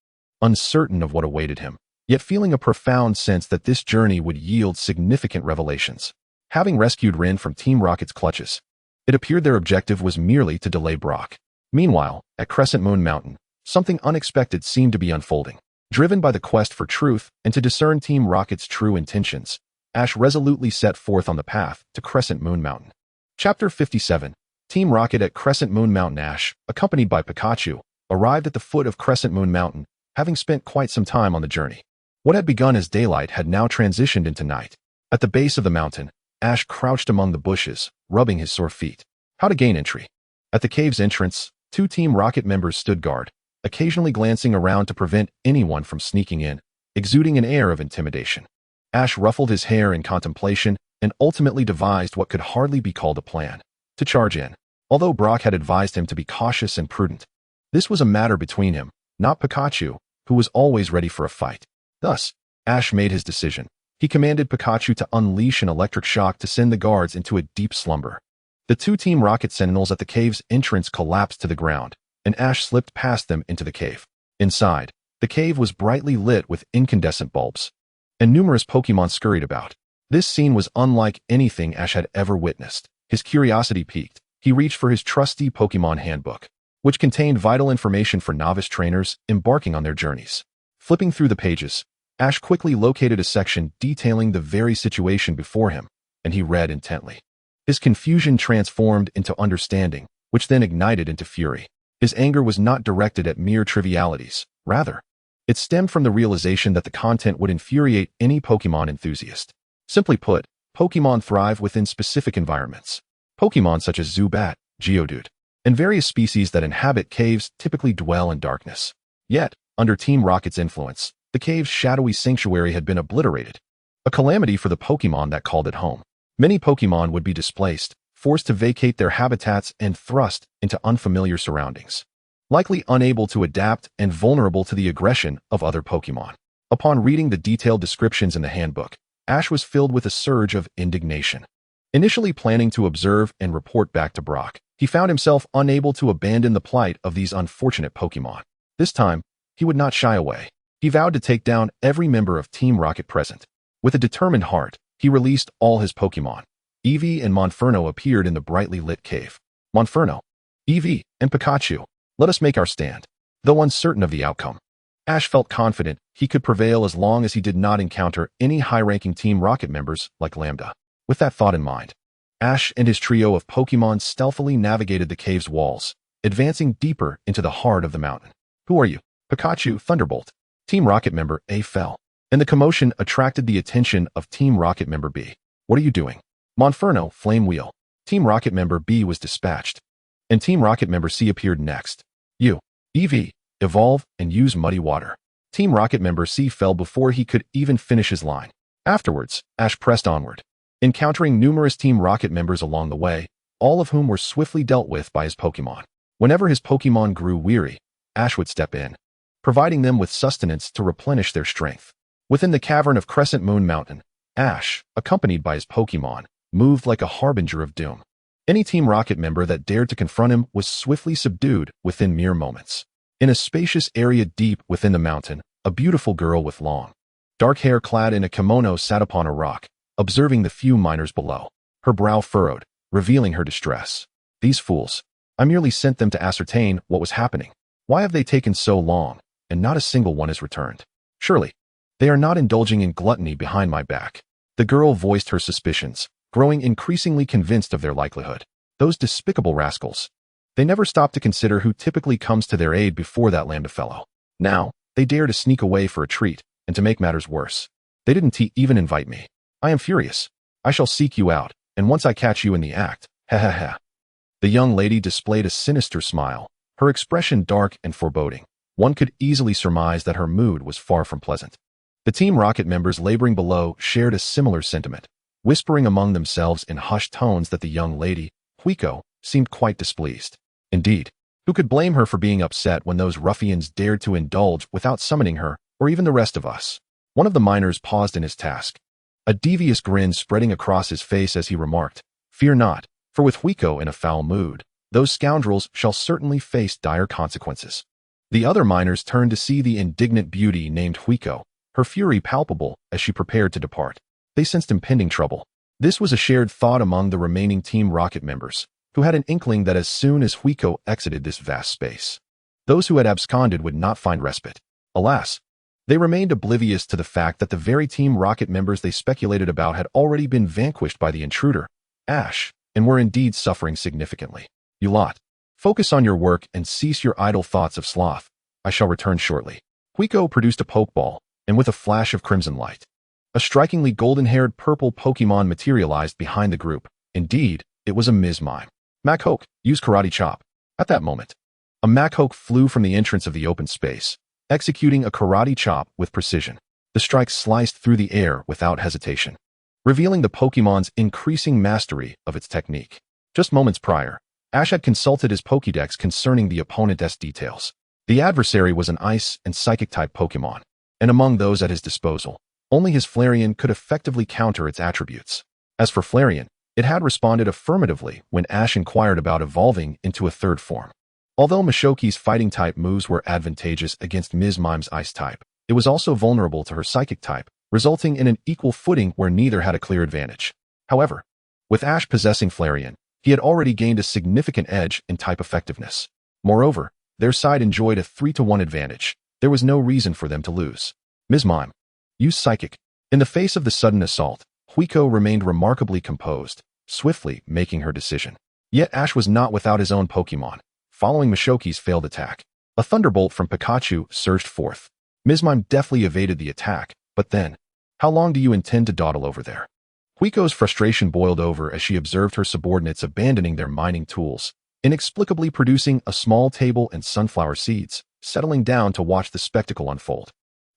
uncertain of what awaited him, yet feeling a profound sense that this journey would yield significant revelations. Having rescued Rin from Team Rocket's clutches, it appeared their objective was merely to delay Brock. Meanwhile, at Crescent Moon Mountain, something unexpected seemed to be unfolding. Driven by the quest for truth and to discern Team Rocket's true intentions, Ash resolutely set forth on the path to Crescent Moon Mountain. Chapter 57. Team Rocket at Crescent Moon Mountain. Ash, accompanied by Pikachu, arrived at the foot of Crescent Moon Mountain, having spent quite some time on the journey. What had begun as daylight had now transitioned into night. At the base of the mountain, Ash crouched among the bushes, rubbing his sore feet. How to gain entry? At the cave's entrance, 2 Team Rocket members stood guard, occasionally glancing around to prevent anyone from sneaking in, exuding an air of intimidation. Ash ruffled his hair in contemplation and ultimately devised what could hardly be called a plan: to charge in. Although Brock had advised him to be cautious and prudent, this was a matter between him, not Pikachu, who was always ready for a fight. Thus, Ash made his decision. He commanded Pikachu to unleash an electric shock to send the guards into a deep slumber. The 2 Team Rocket sentinels at the cave's entrance collapsed to the ground, and Ash slipped past them into the cave. Inside, the cave was brightly lit with incandescent bulbs, and numerous Pokémon scurried about. This scene was unlike anything Ash had ever witnessed. His curiosity piqued. He reached for his trusty Pokémon handbook, which contained vital information for novice trainers embarking on their journeys. Flipping through the pages, Ash quickly located a section detailing the very situation before him, and he read intently. His confusion transformed into understanding, which then ignited into fury. His anger was not directed at mere trivialities. Rather, it stemmed from the realization that the content would infuriate any Pokémon enthusiast. Simply put, Pokémon thrive within specific environments. Pokémon such as Zubat, Geodude, and various species that inhabit caves typically dwell in darkness. Yet, under Team Rocket's influence, the cave's shadowy sanctuary had been obliterated, a calamity for the Pokémon that called it home. Many Pokémon would be displaced, forced to vacate their habitats and thrust into unfamiliar surroundings, likely unable to adapt and vulnerable to the aggression of other Pokémon. Upon reading the detailed descriptions in the handbook, Ash was filled with a surge of indignation. Initially planning to observe and report back to Brock, he found himself unable to abandon the plight of these unfortunate Pokémon. This time, he would not shy away. He vowed to take down every member of Team Rocket present. With a determined heart, he released all his Pokémon. Eevee and Monferno appeared in the brightly lit cave. Monferno, Eevee, and Pikachu, let us make our stand. Though uncertain of the outcome, Ash felt confident he could prevail as long as he did not encounter any high-ranking Team Rocket members like Lambda. With that thought in mind, Ash and his trio of Pokémon stealthily navigated the cave's walls, advancing deeper into the heart of the mountain. Who are you? Pikachu, Thunderbolt. Team Rocket member A fell, and the commotion attracted the attention of Team Rocket member B. What are you doing? Monferno, Flame Wheel. Team Rocket member B was dispatched, and Team Rocket member C appeared next. You, Eevee, evolve and use Muddy Water. Team Rocket member C fell before he could even finish his line. Afterwards, Ash pressed onward, encountering numerous Team Rocket members along the way, all of whom were swiftly dealt with by his Pokémon. Whenever his Pokémon grew weary, Ash would step in, providing them with sustenance to replenish their strength. Within the cavern of Crescent Moon Mountain, Ash, accompanied by his Pokémon, moved like a harbinger of doom. Any Team Rocket member that dared to confront him was swiftly subdued within mere moments. In a spacious area deep within the mountain, a beautiful girl with long, dark hair clad in a kimono sat upon a rock, observing the few miners below. Her brow furrowed, revealing her distress. These fools. I merely sent them to ascertain what was happening. Why have they taken so long, and not a single one has returned? Surely, they are not indulging in gluttony behind my back. The girl voiced her suspicions, growing increasingly convinced of their likelihood. Those despicable rascals. They never stop to consider who typically comes to their aid before that Lambda fellow. Now, they dare to sneak away for a treat, and to make matters worse, they didn't even invite me. I am furious. I shall seek you out, and once I catch you in the act, ha ha ha. The young lady displayed a sinister smile, her expression dark and foreboding. One could easily surmise that her mood was far from pleasant. The Team Rocket members laboring below shared a similar sentiment, whispering among themselves in hushed tones that the young lady, Huiko, seemed quite displeased. Indeed, who could blame her for being upset when those ruffians dared to indulge without summoning her, or even the rest of us? One of the miners paused in his task, a devious grin spreading across his face as he remarked, "Fear not, for with Huiko in a foul mood, those scoundrels shall certainly face dire consequences." The other miners turned to see the indignant beauty named Huiko, her fury palpable as she prepared to depart. They sensed impending trouble. This was a shared thought among the remaining Team Rocket members, who had an inkling that as soon as Huiko exited this vast space, those who had absconded would not find respite. Alas, they remained oblivious to the fact that the very Team Rocket members they speculated about had already been vanquished by the intruder, Ash, and were indeed suffering significantly. "You lot," Focus on your work and cease your idle thoughts of sloth. I shall return shortly. Huiko produced a Pokeball, and with a flash of crimson light, a strikingly golden-haired purple Pokemon materialized behind the group. Indeed, it was a Ms. Mime. Machoke, use Karate Chop. At that moment, a Machoke flew from the entrance of the open space, executing a Karate Chop with precision. The strike sliced through the air without hesitation, revealing the Pokemon's increasing mastery of its technique. Just moments prior, Ash had consulted his Pokédex concerning the opponent's details. The adversary was an Ice and Psychic-type Pokemon, and among those at his disposal, only his Flareon could effectively counter its attributes. As for Flareon, it had responded affirmatively when Ash inquired about evolving into a third form. Although Mashoki's fighting-type moves were advantageous against Ms. Mime's Ice-type, it was also vulnerable to her Psychic-type, resulting in an equal footing where neither had a clear advantage. However, with Ash possessing Flareon, he had already gained a significant edge in type effectiveness. Moreover, their side enjoyed a 3-to-1 advantage. There was no reason for them to lose. Ms. Mime, use Psychic. In the face of the sudden assault, Huiko remained remarkably composed, swiftly making her decision. Yet Ash was not without his own Pokemon. Following Mashoki's failed attack, a Thunderbolt from Pikachu surged forth. Ms. Mime deftly evaded the attack, but then, how long do you intend to dawdle over there? Huiko's frustration boiled over as she observed her subordinates abandoning their mining tools, inexplicably producing a small table and sunflower seeds, settling down to watch the spectacle unfold.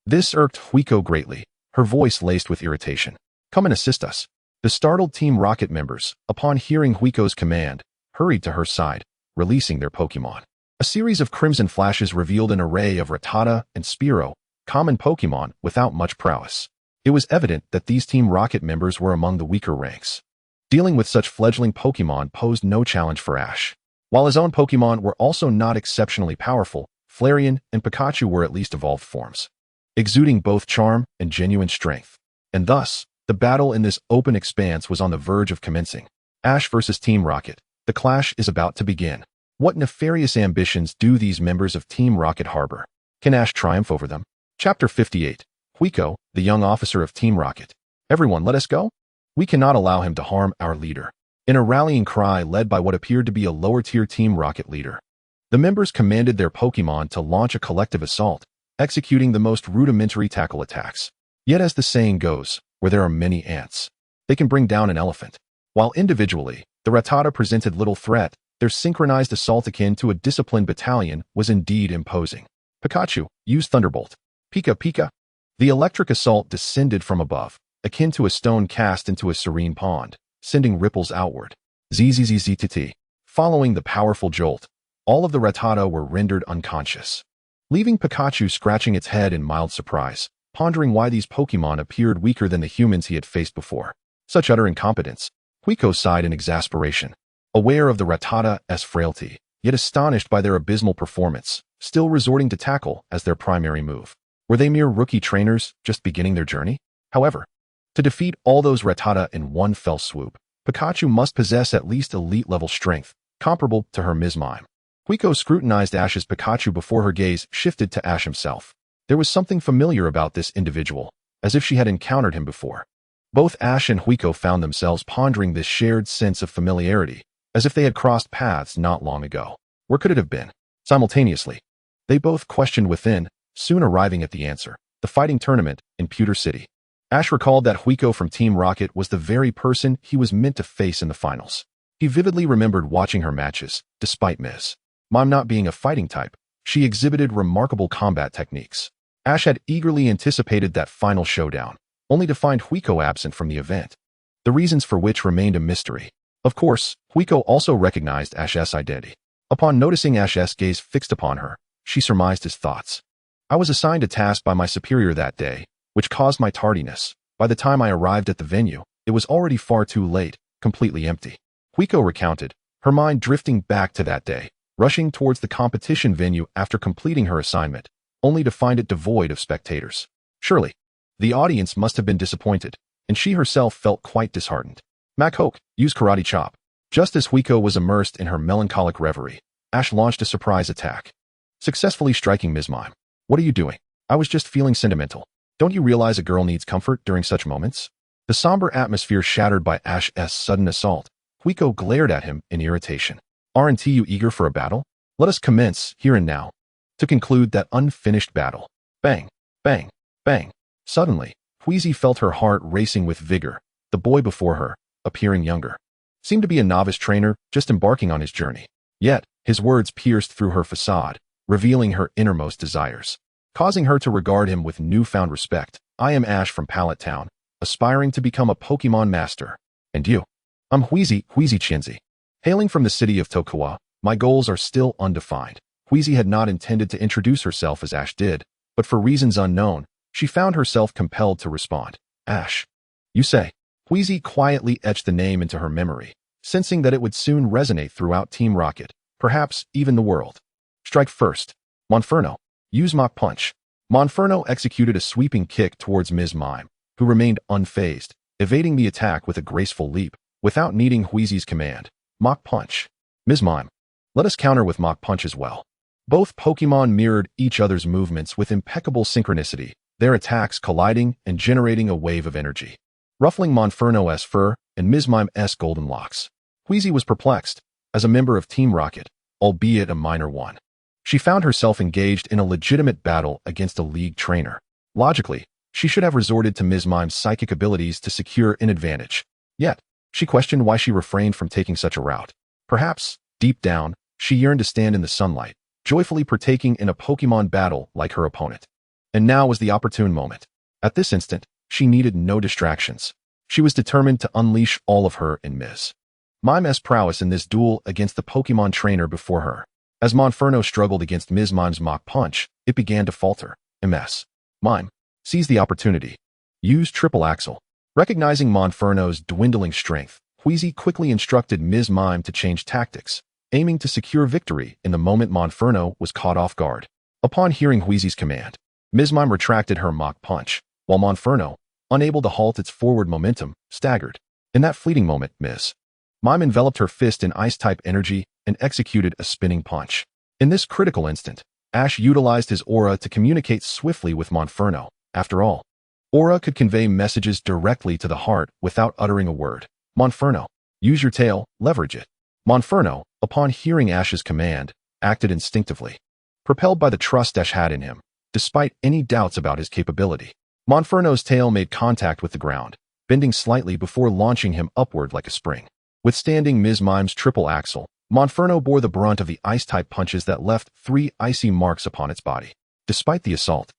This irked Huiko greatly, her voice laced with irritation. Come and assist us. The startled Team Rocket members, upon hearing Huiko's command, hurried to her side, releasing their Pokemon. A series of crimson flashes revealed an array of Rattata and Spearow, common Pokemon without much prowess. It was evident that these Team Rocket members were among the weaker ranks. Dealing with such fledgling Pokemon posed no challenge for Ash. While his own Pokemon were also not exceptionally powerful, Flareon and Pikachu were at least evolved forms, exuding both charm and genuine strength. And thus, the battle in this open expanse was on the verge of commencing. Ash versus Team Rocket. The clash is about to begin. What nefarious ambitions do these members of Team Rocket harbor? Can Ash triumph over them? Chapter 58. Huiko, the young officer of Team Rocket. Everyone, let us go. We cannot allow him to harm our leader. In a rallying cry led by what appeared to be a lower-tier Team Rocket leader, the members commanded their Pokemon to launch a collective assault, executing the most rudimentary tackle attacks. Yet as the saying goes, where there are many ants, they can bring down an elephant. While individually, the Rattata presented little threat, their synchronized assault akin to a disciplined battalion was indeed imposing. Pikachu, use Thunderbolt. Pika Pika. The electric assault descended from above, akin to a stone cast into a serene pond, sending ripples outward. ZZZZTT. Following the powerful jolt, all of the Rattata were rendered unconscious, leaving Pikachu scratching its head in mild surprise, pondering why these Pokemon appeared weaker than the humans he had faced before. Such utter incompetence. Huiko sighed in exasperation, aware of the Rattata's frailty, yet astonished by their abysmal performance, still resorting to tackle as their primary move. Were they mere rookie trainers just beginning their journey? However, to defeat all those Rattata in one fell swoop, Pikachu must possess at least elite-level strength, comparable to her Ms. Mime. Huiko scrutinized Ash's Pikachu before her gaze shifted to Ash himself. There was something familiar about this individual, as if she had encountered him before. Both Ash and Huiko found themselves pondering this shared sense of familiarity, as if they had crossed paths not long ago. Where could it have been? Simultaneously, they both questioned within, soon arriving at the answer: the fighting tournament in Pewter City. Ash recalled that Huiko from Team Rocket was the very person he was meant to face in the finals. He vividly remembered watching her matches. Despite Ms. Mime not being a fighting type, she exhibited remarkable combat techniques. Ash had eagerly anticipated that final showdown, only to find Huiko absent from the event, the reasons for which remained a mystery. Of course, Huiko also recognized Ash's identity. Upon noticing Ash's gaze fixed upon her, she surmised his thoughts. I was assigned a task by my superior that day, which caused my tardiness. By the time I arrived at the venue, it was already far too late, completely empty. Huiko recounted, her mind drifting back to that day, rushing towards the competition venue after completing her assignment, only to find it devoid of spectators. Surely, the audience must have been disappointed, and she herself felt quite disheartened. Machoke, use Karate Chop. Just as Huiko was immersed in her melancholic reverie, Ash launched a surprise attack, successfully striking Ms. Mime. What are you doing? I was just feeling sentimental. Don't you realize a girl needs comfort during such moments? The somber atmosphere shattered by Ash's sudden assault, Huiko glared at him in irritation. Aren't you eager for a battle? Let us commence here and now to conclude that unfinished battle. Bang, bang, bang. Suddenly, Wheezy felt her heart racing with vigor. The boy before her, appearing younger, seemed to be a novice trainer just embarking on his journey. Yet, his words pierced through her facade, revealing her innermost desires, causing her to regard him with newfound respect. I am Ash from Pallet Town, aspiring to become a Pokémon Master. And you? I'm Wheezy Chinzy. Hailing from the city of Tokawa, my goals are still undefined. Wheezy had not intended to introduce herself as Ash did, but for reasons unknown, she found herself compelled to respond. Ash, you say? Wheezy quietly etched the name into her memory, sensing that it would soon resonate throughout Team Rocket, perhaps even the world. Strike first. Monferno. Use Mach Punch. Monferno executed a sweeping kick towards Ms. Mime, who remained unfazed, evading the attack with a graceful leap, without needing Wheezy's command. Mach Punch. Ms. Mime. Let us counter with Mach Punch as well. Both Pokémon mirrored each other's movements with impeccable synchronicity, their attacks colliding and generating a wave of energy, ruffling Monferno's fur and Ms. Mime's golden locks. Wheezy was perplexed. As a member of Team Rocket, albeit a minor one, she found herself engaged in a legitimate battle against a league trainer. Logically, she should have resorted to Ms. Mime's psychic abilities to secure an advantage. Yet, she questioned why she refrained from taking such a route. Perhaps, deep down, she yearned to stand in the sunlight, joyfully partaking in a Pokémon battle like her opponent. And now was the opportune moment. At this instant, she needed no distractions. She was determined to unleash all of her in Ms. Mime's prowess in this duel against the Pokémon trainer before her. As Monferno struggled against Ms. Mime's Mach Punch, it began to falter. Ms. Mime, seize the opportunity. Use Triple Axle. Recognizing Monferno's dwindling strength, Wheezy quickly instructed Ms. Mime to change tactics, aiming to secure victory in the moment Monferno was caught off guard. Upon hearing Wheezy's command, Ms. Mime retracted her Mach Punch, while Monferno, unable to halt its forward momentum, staggered. In that fleeting moment, Ms. Mime enveloped her fist in Ice-type energy and executed a spinning punch. In this critical instant, Ash utilized his aura to communicate swiftly with Monferno. After all, aura could convey messages directly to the heart without uttering a word. Monferno, use your tail, leverage it. Monferno, upon hearing Ash's command, acted instinctively, propelled by the trust Ash had in him, despite any doubts about his capability. Monferno's tail made contact with the ground, bending slightly before launching him upward like a spring. Withstanding Ms. Mime's triple axle, Monferno bore the brunt of the ice-type punches that left 3 icy marks upon its body. Despite the assault,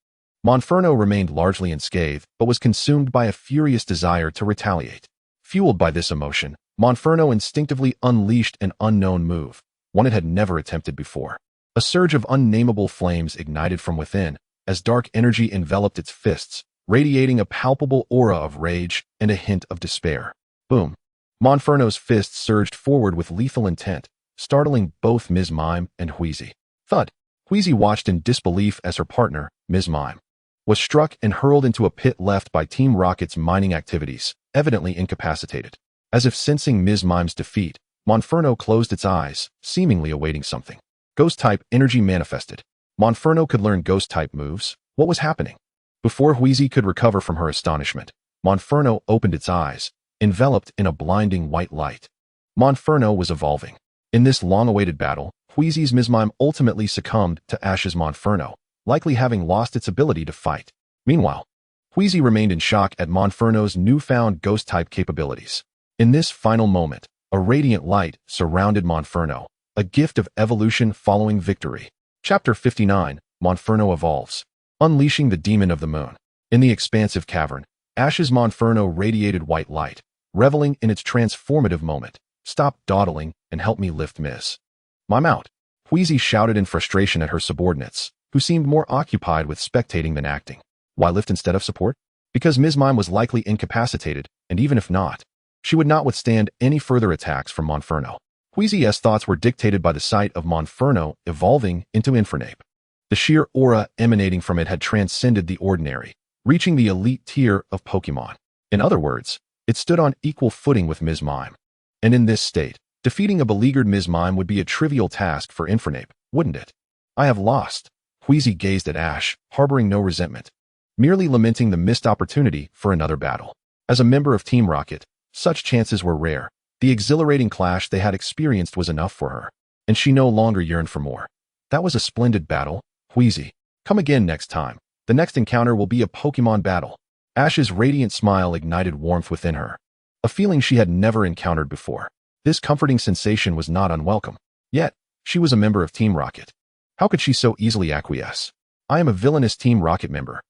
Monferno remained largely unscathed, but was consumed by a furious desire to retaliate. Fueled by this emotion, Monferno instinctively unleashed an unknown move, one it had never attempted before. A surge of unnameable flames ignited from within, as dark energy enveloped its fists, radiating a palpable aura of rage and a hint of despair. Boom! Monferno's fists surged forward with lethal intent, startling both Ms. Mime and Wheezy. Thud! Wheezy watched in disbelief as her partner, Ms. Mime, was struck and hurled into a pit left by Team Rocket's mining activities, evidently incapacitated. As if sensing Ms. Mime's defeat, Monferno closed its eyes, seemingly awaiting something. Ghost-type energy manifested. Monferno could learn Ghost-type moves. What was happening? Before Wheezy could recover from her astonishment, Monferno opened its eyes, enveloped in a blinding white light. Monferno was evolving. In this long-awaited battle, Wheezy's Ms. Mime ultimately succumbed to Ash's Monferno, likely having lost its ability to fight. Meanwhile, Wheezy remained in shock at Monferno's newfound Ghost-type capabilities. In this final moment, a radiant light surrounded Monferno, a gift of evolution following victory. Chapter 59, Monferno Evolves. Unleashing the Demon of the Moon. In the expansive cavern, Ash's Monferno radiated white light, reveling in its transformative moment. Stop dawdling and help me lift Ms. Mime out. Wheezy shouted in frustration at her subordinates, who seemed more occupied with spectating than acting. Why lift instead of support? Because Ms. Mime was likely incapacitated, and even if not, she would not withstand any further attacks from Monferno. Wheezy's thoughts were dictated by the sight of Monferno evolving into Infernape. The sheer aura emanating from it had transcended the ordinary, reaching the elite tier of Pokémon. In other words, it stood on equal footing with Ms. Mime. And in this state, defeating a beleaguered Ms. Mime would be a trivial task for Infernape, wouldn't it? I have lost. Wheezy gazed at Ash, harboring no resentment, merely lamenting the missed opportunity for another battle. As a member of Team Rocket, such chances were rare. The exhilarating clash they had experienced was enough for her. and she no longer yearned for more. That was a splendid battle, Wheezy. Come again next time. The next encounter will be a Pokemon battle. Ash's radiant smile ignited warmth within her, a feeling she had never encountered before. This comforting sensation was not unwelcome. Yet, she was a member of Team Rocket. How could she so easily acquiesce? I am a villainous Team Rocket member.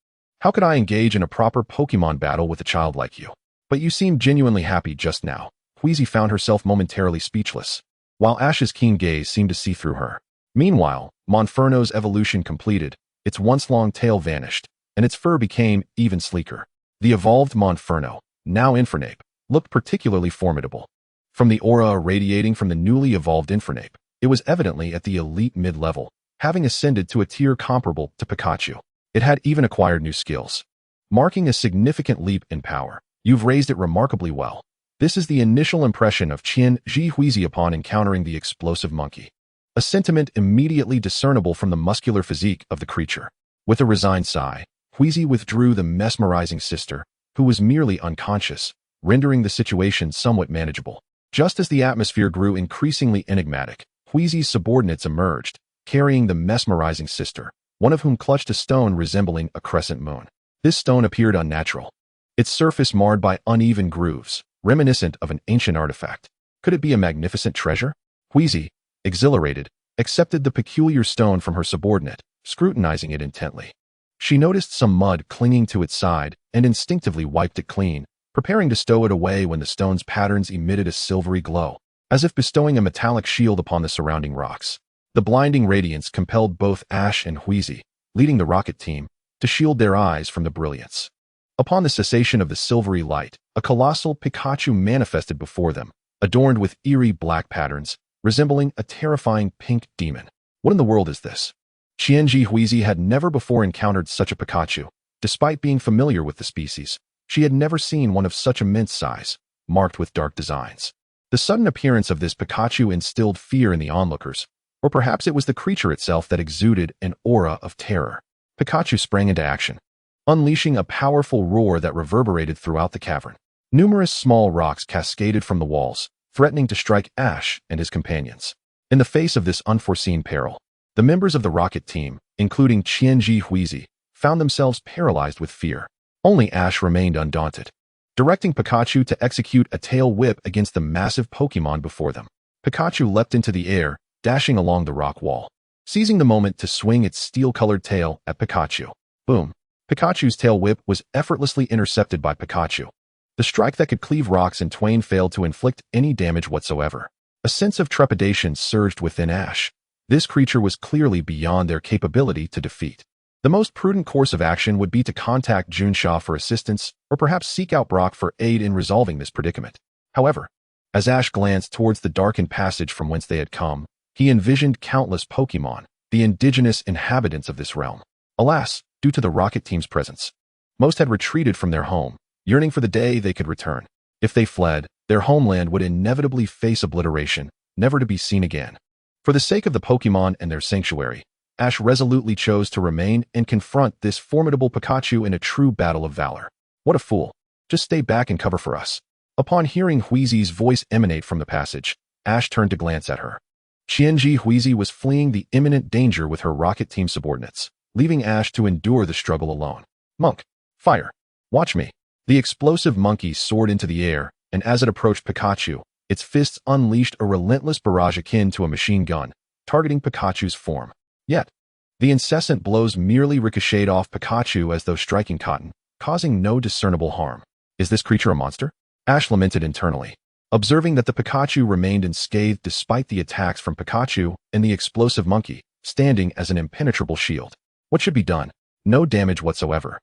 How could I engage in a proper Pokemon battle with a child like you? But you seemed genuinely happy just now. Wheezy found herself momentarily speechless, while Ash's keen gaze seemed to see through her. Meanwhile, Monferno's evolution completed, its once-long tail vanished, and its fur became even sleeker. The evolved Monferno, now Infernape, looked particularly formidable. From the aura radiating from the newly evolved Infernape, it was evidently at the elite mid-level, having ascended to a tier comparable to Pikachu. It had even acquired new skills, marking a significant leap in power. You've raised it remarkably well. This is the initial impression of Qian-Ji Huizi upon encountering the explosive monkey, a sentiment immediately discernible from the muscular physique of the creature. With a resigned sigh, Huizi withdrew the mesmerizing sister, who was merely unconscious, rendering the situation somewhat manageable. Just as the atmosphere grew increasingly enigmatic, Huizi's subordinates emerged, carrying the mesmerizing sister, one of whom clutched a stone resembling a crescent moon. This stone appeared unnatural, its surface marred by uneven grooves, reminiscent of an ancient artifact. Could it be a magnificent treasure? Huizi, exhilarated, accepted the peculiar stone from her subordinate, scrutinizing it intently. She noticed some mud clinging to its side and instinctively wiped it clean, preparing to stow it away when the stone's patterns emitted a silvery glow, as if bestowing a metallic shield upon the surrounding rocks. The blinding radiance compelled both Ash and Wheezy, leading the rocket team, to shield their eyes from the brilliance. Upon the cessation of the silvery light, a colossal Pikachu manifested before them, adorned with eerie black patterns, resembling a terrifying pink demon. What in the world is this? Qian-Ji Huizi had never before encountered such a Pikachu. Despite being familiar with the species, she had never seen one of such immense size, marked with dark designs. The sudden appearance of this Pikachu instilled fear in the onlookers, or perhaps it was the creature itself that exuded an aura of terror. Pikachu sprang into action, unleashing a powerful roar that reverberated throughout the cavern. Numerous small rocks cascaded from the walls, threatening to strike Ash and his companions. In the face of this unforeseen peril, the members of the rocket team, including Qian-Ji Huizi, found themselves paralyzed with fear. Only Ash remained undaunted, directing Pikachu to execute a tail whip against the massive Pokémon before them. Pikachu leapt into the air, dashing along the rock wall, seizing the moment to swing its steel-colored tail at Pikachu. Boom! Pikachu's tail whip was effortlessly intercepted by Pikachu. The strike that could cleave rocks in twain failed to inflict any damage whatsoever. A sense of trepidation surged within Ash. This creature was clearly beyond their capability to defeat. The most prudent course of action would be to contact Junsha for assistance, or perhaps seek out Brock for aid in resolving this predicament. However, as Ash glanced towards the darkened passage from whence they had come, he envisioned countless Pokémon, the indigenous inhabitants of this realm. Alas, due to the rocket team's presence, most had retreated from their home, yearning for the day they could return. If they fled, their homeland would inevitably face obliteration, never to be seen again. For the sake of the Pokémon and their sanctuary, Ash resolutely chose to remain and confront this formidable Pikachu in a true battle of valor. What a fool. Just stay back and cover for us. Upon hearing Wheezy's voice emanate from the passage, Ash turned to glance at her. Qian-Ji Huizi was fleeing the imminent danger with her rocket team subordinates, leaving Ash to endure the struggle alone. Monk, fire. Watch me. The explosive monkey soared into the air, and as it approached Pikachu, its fists unleashed a relentless barrage akin to a machine gun, targeting Pikachu's form. Yet, the incessant blows merely ricocheted off Pikachu as though striking cotton, causing no discernible harm. Is this creature a monster? Ash lamented internally, observing that the Pikachu remained unscathed despite the attacks from Pikachu and the explosive monkey, standing as an impenetrable shield. What should be done? No damage whatsoever.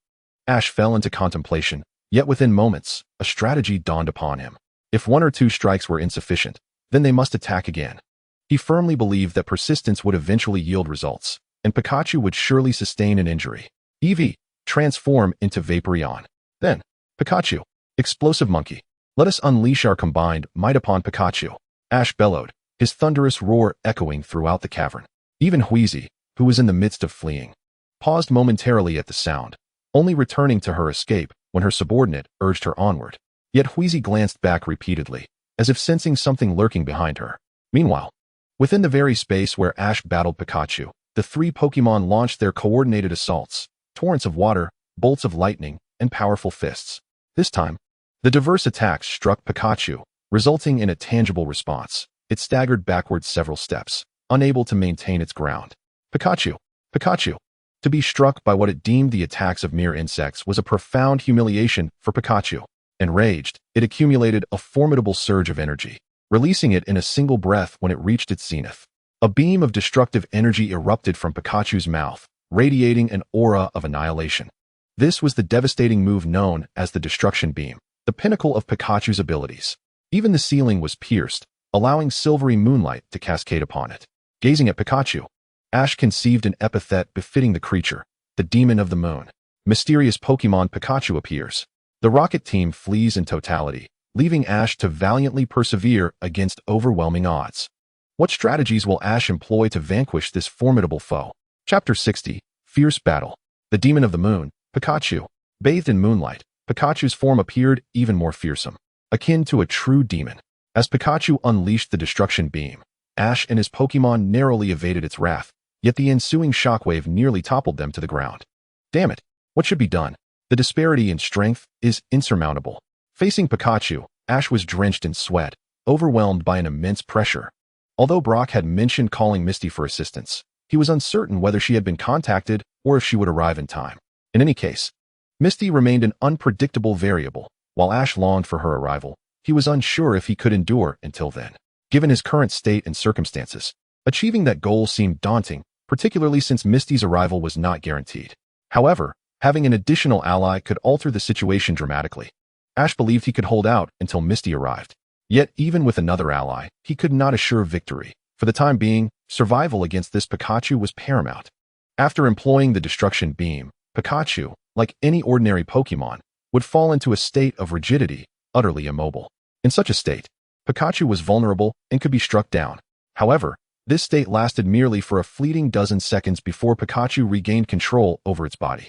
Ash fell into contemplation, yet within moments, a strategy dawned upon him. If one or two strikes were insufficient, then they must attack again. He firmly believed that persistence would eventually yield results, and Pikachu would surely sustain an injury. EV, transform into Vaporeon. Then, Pikachu, explosive monkey, let us unleash our combined might upon Pikachu. Ash bellowed, his thunderous roar echoing throughout the cavern. Even Wheezy, who was in the midst of fleeing, paused momentarily at the sound, only returning to her escape when her subordinate urged her onward. Yet Wheezy glanced back repeatedly, as if sensing something lurking behind her. Meanwhile, Within the very space where Ash battled Pikachu, the three Pokémon launched their coordinated assaults, torrents of water, bolts of lightning, and powerful fists. This time, the diverse attacks struck Pikachu, resulting in a tangible response. It staggered backwards several steps, unable to maintain its ground. Pikachu! Pikachu! To be struck by what it deemed the attacks of mere insects was a profound humiliation for Pikachu. Enraged, it accumulated a formidable surge of energy, releasing it in a single breath when it reached its zenith. A beam of destructive energy erupted from Pikachu's mouth, radiating an aura of annihilation. This was the devastating move known as the Destruction Beam, the pinnacle of Pikachu's abilities. Even the ceiling was pierced, allowing silvery moonlight to cascade upon it. Gazing at Pikachu, Ash conceived an epithet befitting the creature, the Demon of the Moon. Mysterious Pokémon Pikachu appears. The Rocket Team flees in totality, leaving Ash to valiantly persevere against overwhelming odds. What strategies will Ash employ to vanquish this formidable foe? Chapter 60, Fierce Battle. The Demon of the Moon, Pikachu. Bathed in moonlight, Pikachu's form appeared even more fearsome, akin to a true demon. As Pikachu unleashed the Destruction Beam, Ash and his Pokémon narrowly evaded its wrath, yet the ensuing shockwave nearly toppled them to the ground. Damn it! What should be done? The disparity in strength is insurmountable. Facing Pikachu, Ash was drenched in sweat, overwhelmed by an immense pressure. Although Brock had mentioned calling Misty for assistance, he was uncertain whether she had been contacted or if she would arrive in time. In any case, Misty remained an unpredictable variable. While Ash longed for her arrival, he was unsure if he could endure until then. Given his current state and circumstances, achieving that goal seemed daunting, particularly since Misty's arrival was not guaranteed. However, having an additional ally could alter the situation dramatically. Ash believed he could hold out until Misty arrived. Yet, even with another ally, he could not assure victory. For the time being, survival against this Pikachu was paramount. After employing the Destruction Beam, Pikachu, like any ordinary Pokémon, would fall into a state of rigidity, utterly immobile. In such a state, Pikachu was vulnerable and could be struck down. However, this state lasted merely for a fleeting dozen seconds before Pikachu regained control over its body.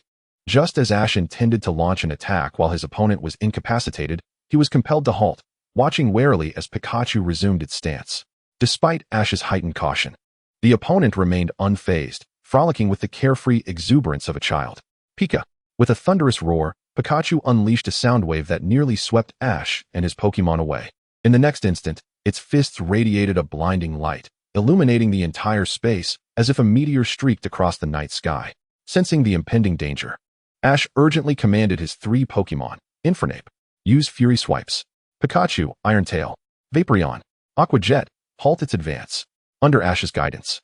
Just as Ash intended to launch an attack while his opponent was incapacitated, he was compelled to halt, watching warily as Pikachu resumed its stance. Despite Ash's heightened caution, the opponent remained unfazed, frolicking with the carefree exuberance of a child. Pika! With a thunderous roar, Pikachu unleashed a sound wave that nearly swept Ash and his Pokémon away. In the next instant, its fists radiated a blinding light, illuminating the entire space as if a meteor streaked across the night sky. Sensing the impending danger, Ash urgently commanded his three Pokémon, Infernape, use Fury Swipes. Pikachu, Iron Tail, Vaporeon, Aqua Jet, halt its advance. Under Ash's guidance,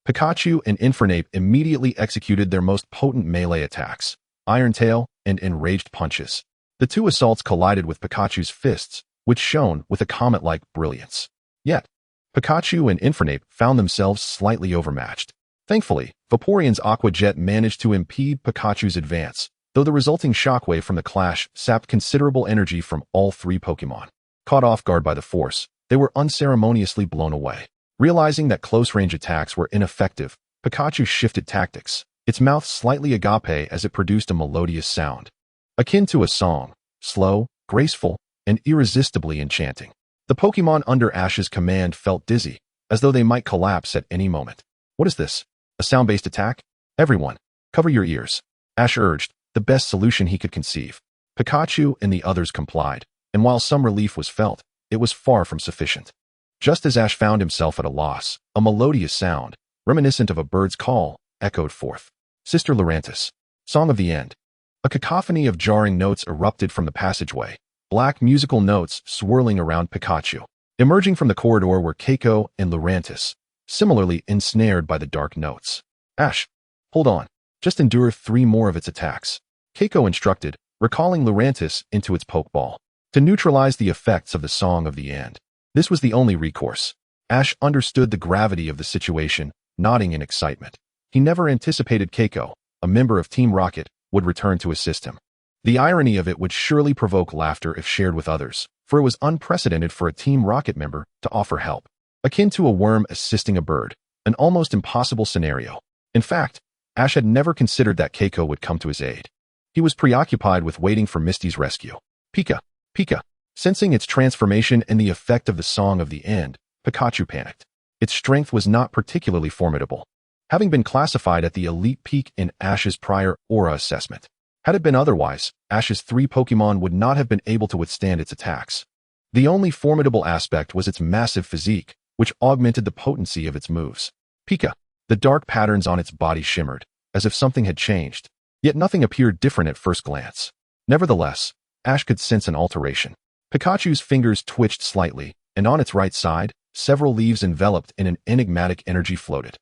Pikachu and Infernape immediately executed their most potent melee attacks, Iron Tail and Enraged Punches. The two assaults collided with Pikachu's fists, which shone with a comet-like brilliance. Yet, Pikachu and Infernape found themselves slightly overmatched. Thankfully, Vaporeon's Aqua Jet managed to impede Pikachu's advance, though the resulting shockwave from the clash sapped considerable energy from all three Pokémon. Caught off guard by the force, they were unceremoniously blown away. Realizing that close-range attacks were ineffective, Pikachu shifted tactics, its mouth slightly agape as it produced a melodious sound. Akin to a song, slow, graceful, and irresistibly enchanting. The Pokémon under Ash's command felt dizzy, as though they might collapse at any moment. What is this? A sound-based attack? Everyone, cover your ears. Ash urged, the best solution he could conceive. Pikachu and the others complied, and while some relief was felt, it was far from sufficient. Just as Ash found himself at a loss, a melodious sound, reminiscent of a bird's call, echoed forth. Sister Lurantis. Song of the End. A cacophony of jarring notes erupted from the passageway, black musical notes swirling around Pikachu. Emerging from the corridor were Keiko and Lurantis, similarly ensnared by the dark notes. Ash, hold on. Just endure 3 more of its attacks. Keiko instructed, recalling Lurantis into its Pokeball. To neutralize the effects of the Song of the End. This was the only recourse. Ash understood the gravity of the situation, nodding in excitement. He never anticipated Keiko, a member of Team Rocket, would return to assist him. The irony of it would surely provoke laughter if shared with others, for it was unprecedented for a Team Rocket member to offer help. Akin to a worm assisting a bird, an almost impossible scenario. In fact, Ash had never considered that Keiko would come to his aid. He was preoccupied with waiting for Misty's rescue. Pika! Pika! Sensing its transformation and the effect of the Song of the End, Pikachu panicked. its strength was not particularly formidable, having been classified at the elite peak in Ash's prior aura assessment. Had it been otherwise, Ash's 3 Pokémon would not have been able to withstand its attacks. The only formidable aspect was its massive physique, which augmented the potency of its moves. Pika. The dark patterns on its body shimmered, as if something had changed, yet nothing appeared different at first glance. Nevertheless, Ash could sense an alteration. Pikachu's fingers twitched slightly, and on its right side, several leaves enveloped in an enigmatic energy floated.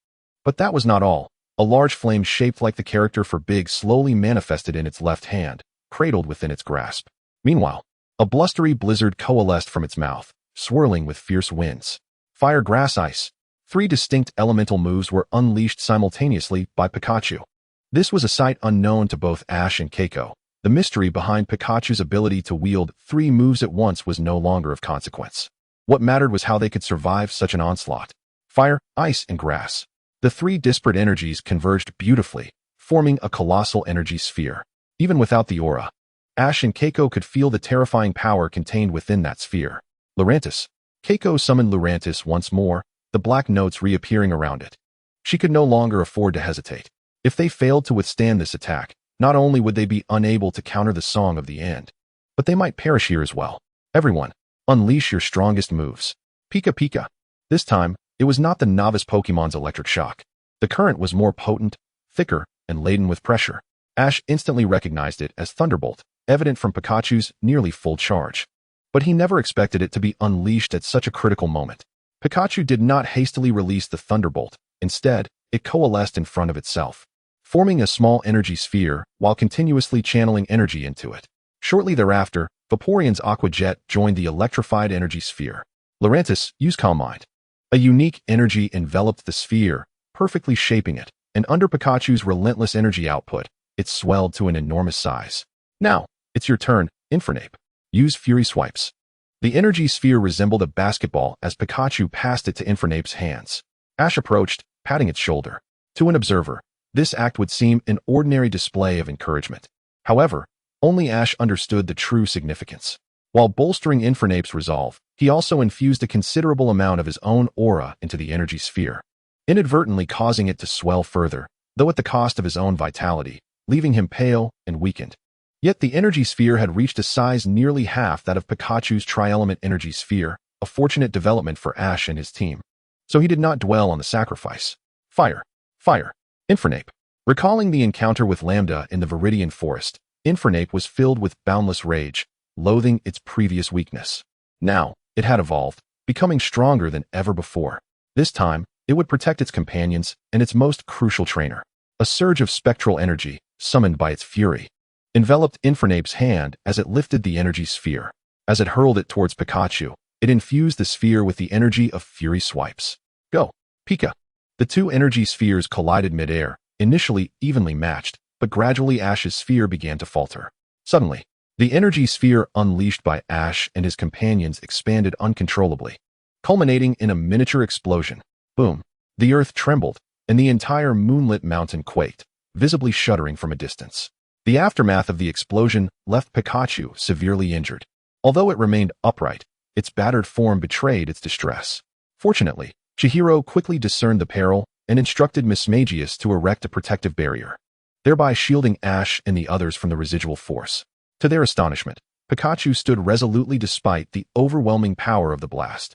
But that was not all. A large flame shaped like the character for Big slowly manifested in its left hand, cradled within its grasp. Meanwhile, a blustery blizzard coalesced from its mouth, swirling with fierce winds. Fire, grass, ice. 3 distinct elemental moves were unleashed simultaneously by Pikachu. This was a sight unknown to both Ash and Keiko. The mystery behind Pikachu's ability to wield 3 moves at once was no longer of consequence. What mattered was how they could survive such an onslaught. Fire, ice, and grass. The 3 disparate energies converged beautifully, forming a colossal energy sphere. Even without the aura, Ash and Keiko could feel the terrifying power contained within that sphere. Lurantis. Keiko summoned Lurantis once more, the black notes reappearing around it. She could no longer afford to hesitate. If they failed to withstand this attack, not only would they be unable to counter the Song of the End, but they might perish here as well. Everyone, unleash your strongest moves. Pika Pika. This time, it was not the novice Pokemon's electric shock. The current was more potent, thicker, and laden with pressure. Ash instantly recognized it as Thunderbolt, evident from Pikachu's nearly full charge. But he never expected it to be unleashed at such a critical moment. Pikachu did not hastily release the Thunderbolt. Instead, it coalesced in front of itself, forming a small energy sphere while continuously channeling energy into it. Shortly thereafter, Vaporeon's Aqua Jet joined the electrified energy sphere. Lurantis, use Calm Mind. A unique energy enveloped the sphere, perfectly shaping it, and under Pikachu's relentless energy output, it swelled to an enormous size. Now, it's your turn, Infernape. Use Fury Swipes. The energy sphere resembled a basketball as Pikachu passed it to Infernape's hands. Ash approached, patting its shoulder. To an observer, this act would seem an ordinary display of encouragement. However, only Ash understood the true significance. While bolstering Infernape's resolve, he also infused a considerable amount of his own aura into the energy sphere, inadvertently causing it to swell further, though at the cost of his own vitality, leaving him pale and weakened. Yet the energy sphere had reached a size nearly half that of Pikachu's tri-element energy sphere, a fortunate development for Ash and his team. So he did not dwell on the sacrifice. Fire. Fire. Infernape. Recalling the encounter with Lambda in the Viridian Forest, Infernape was filled with boundless rage, loathing its previous weakness. Now, it had evolved, becoming stronger than ever before. This time, it would protect its companions and its most crucial trainer. A surge of spectral energy, summoned by its fury, enveloped Infernape's hand as it lifted the energy sphere. As it hurled it towards Pikachu, it infused the sphere with the energy of Fury Swipes. Go, Pika. The 2 energy spheres collided midair, initially evenly matched, but gradually Ash's sphere began to falter. Suddenly, the energy sphere unleashed by Ash and his companions expanded uncontrollably, culminating in a miniature explosion. Boom. The earth trembled, and the entire moonlit mountain quaked, visibly shuddering from a distance. The aftermath of the explosion left Pikachu severely injured. Although it remained upright, its battered form betrayed its distress. Fortunately, Chihiro quickly discerned the peril and instructed Miss Magius to erect a protective barrier, thereby shielding Ash and the others from the residual force. To their astonishment, Pikachu stood resolutely despite the overwhelming power of the blast,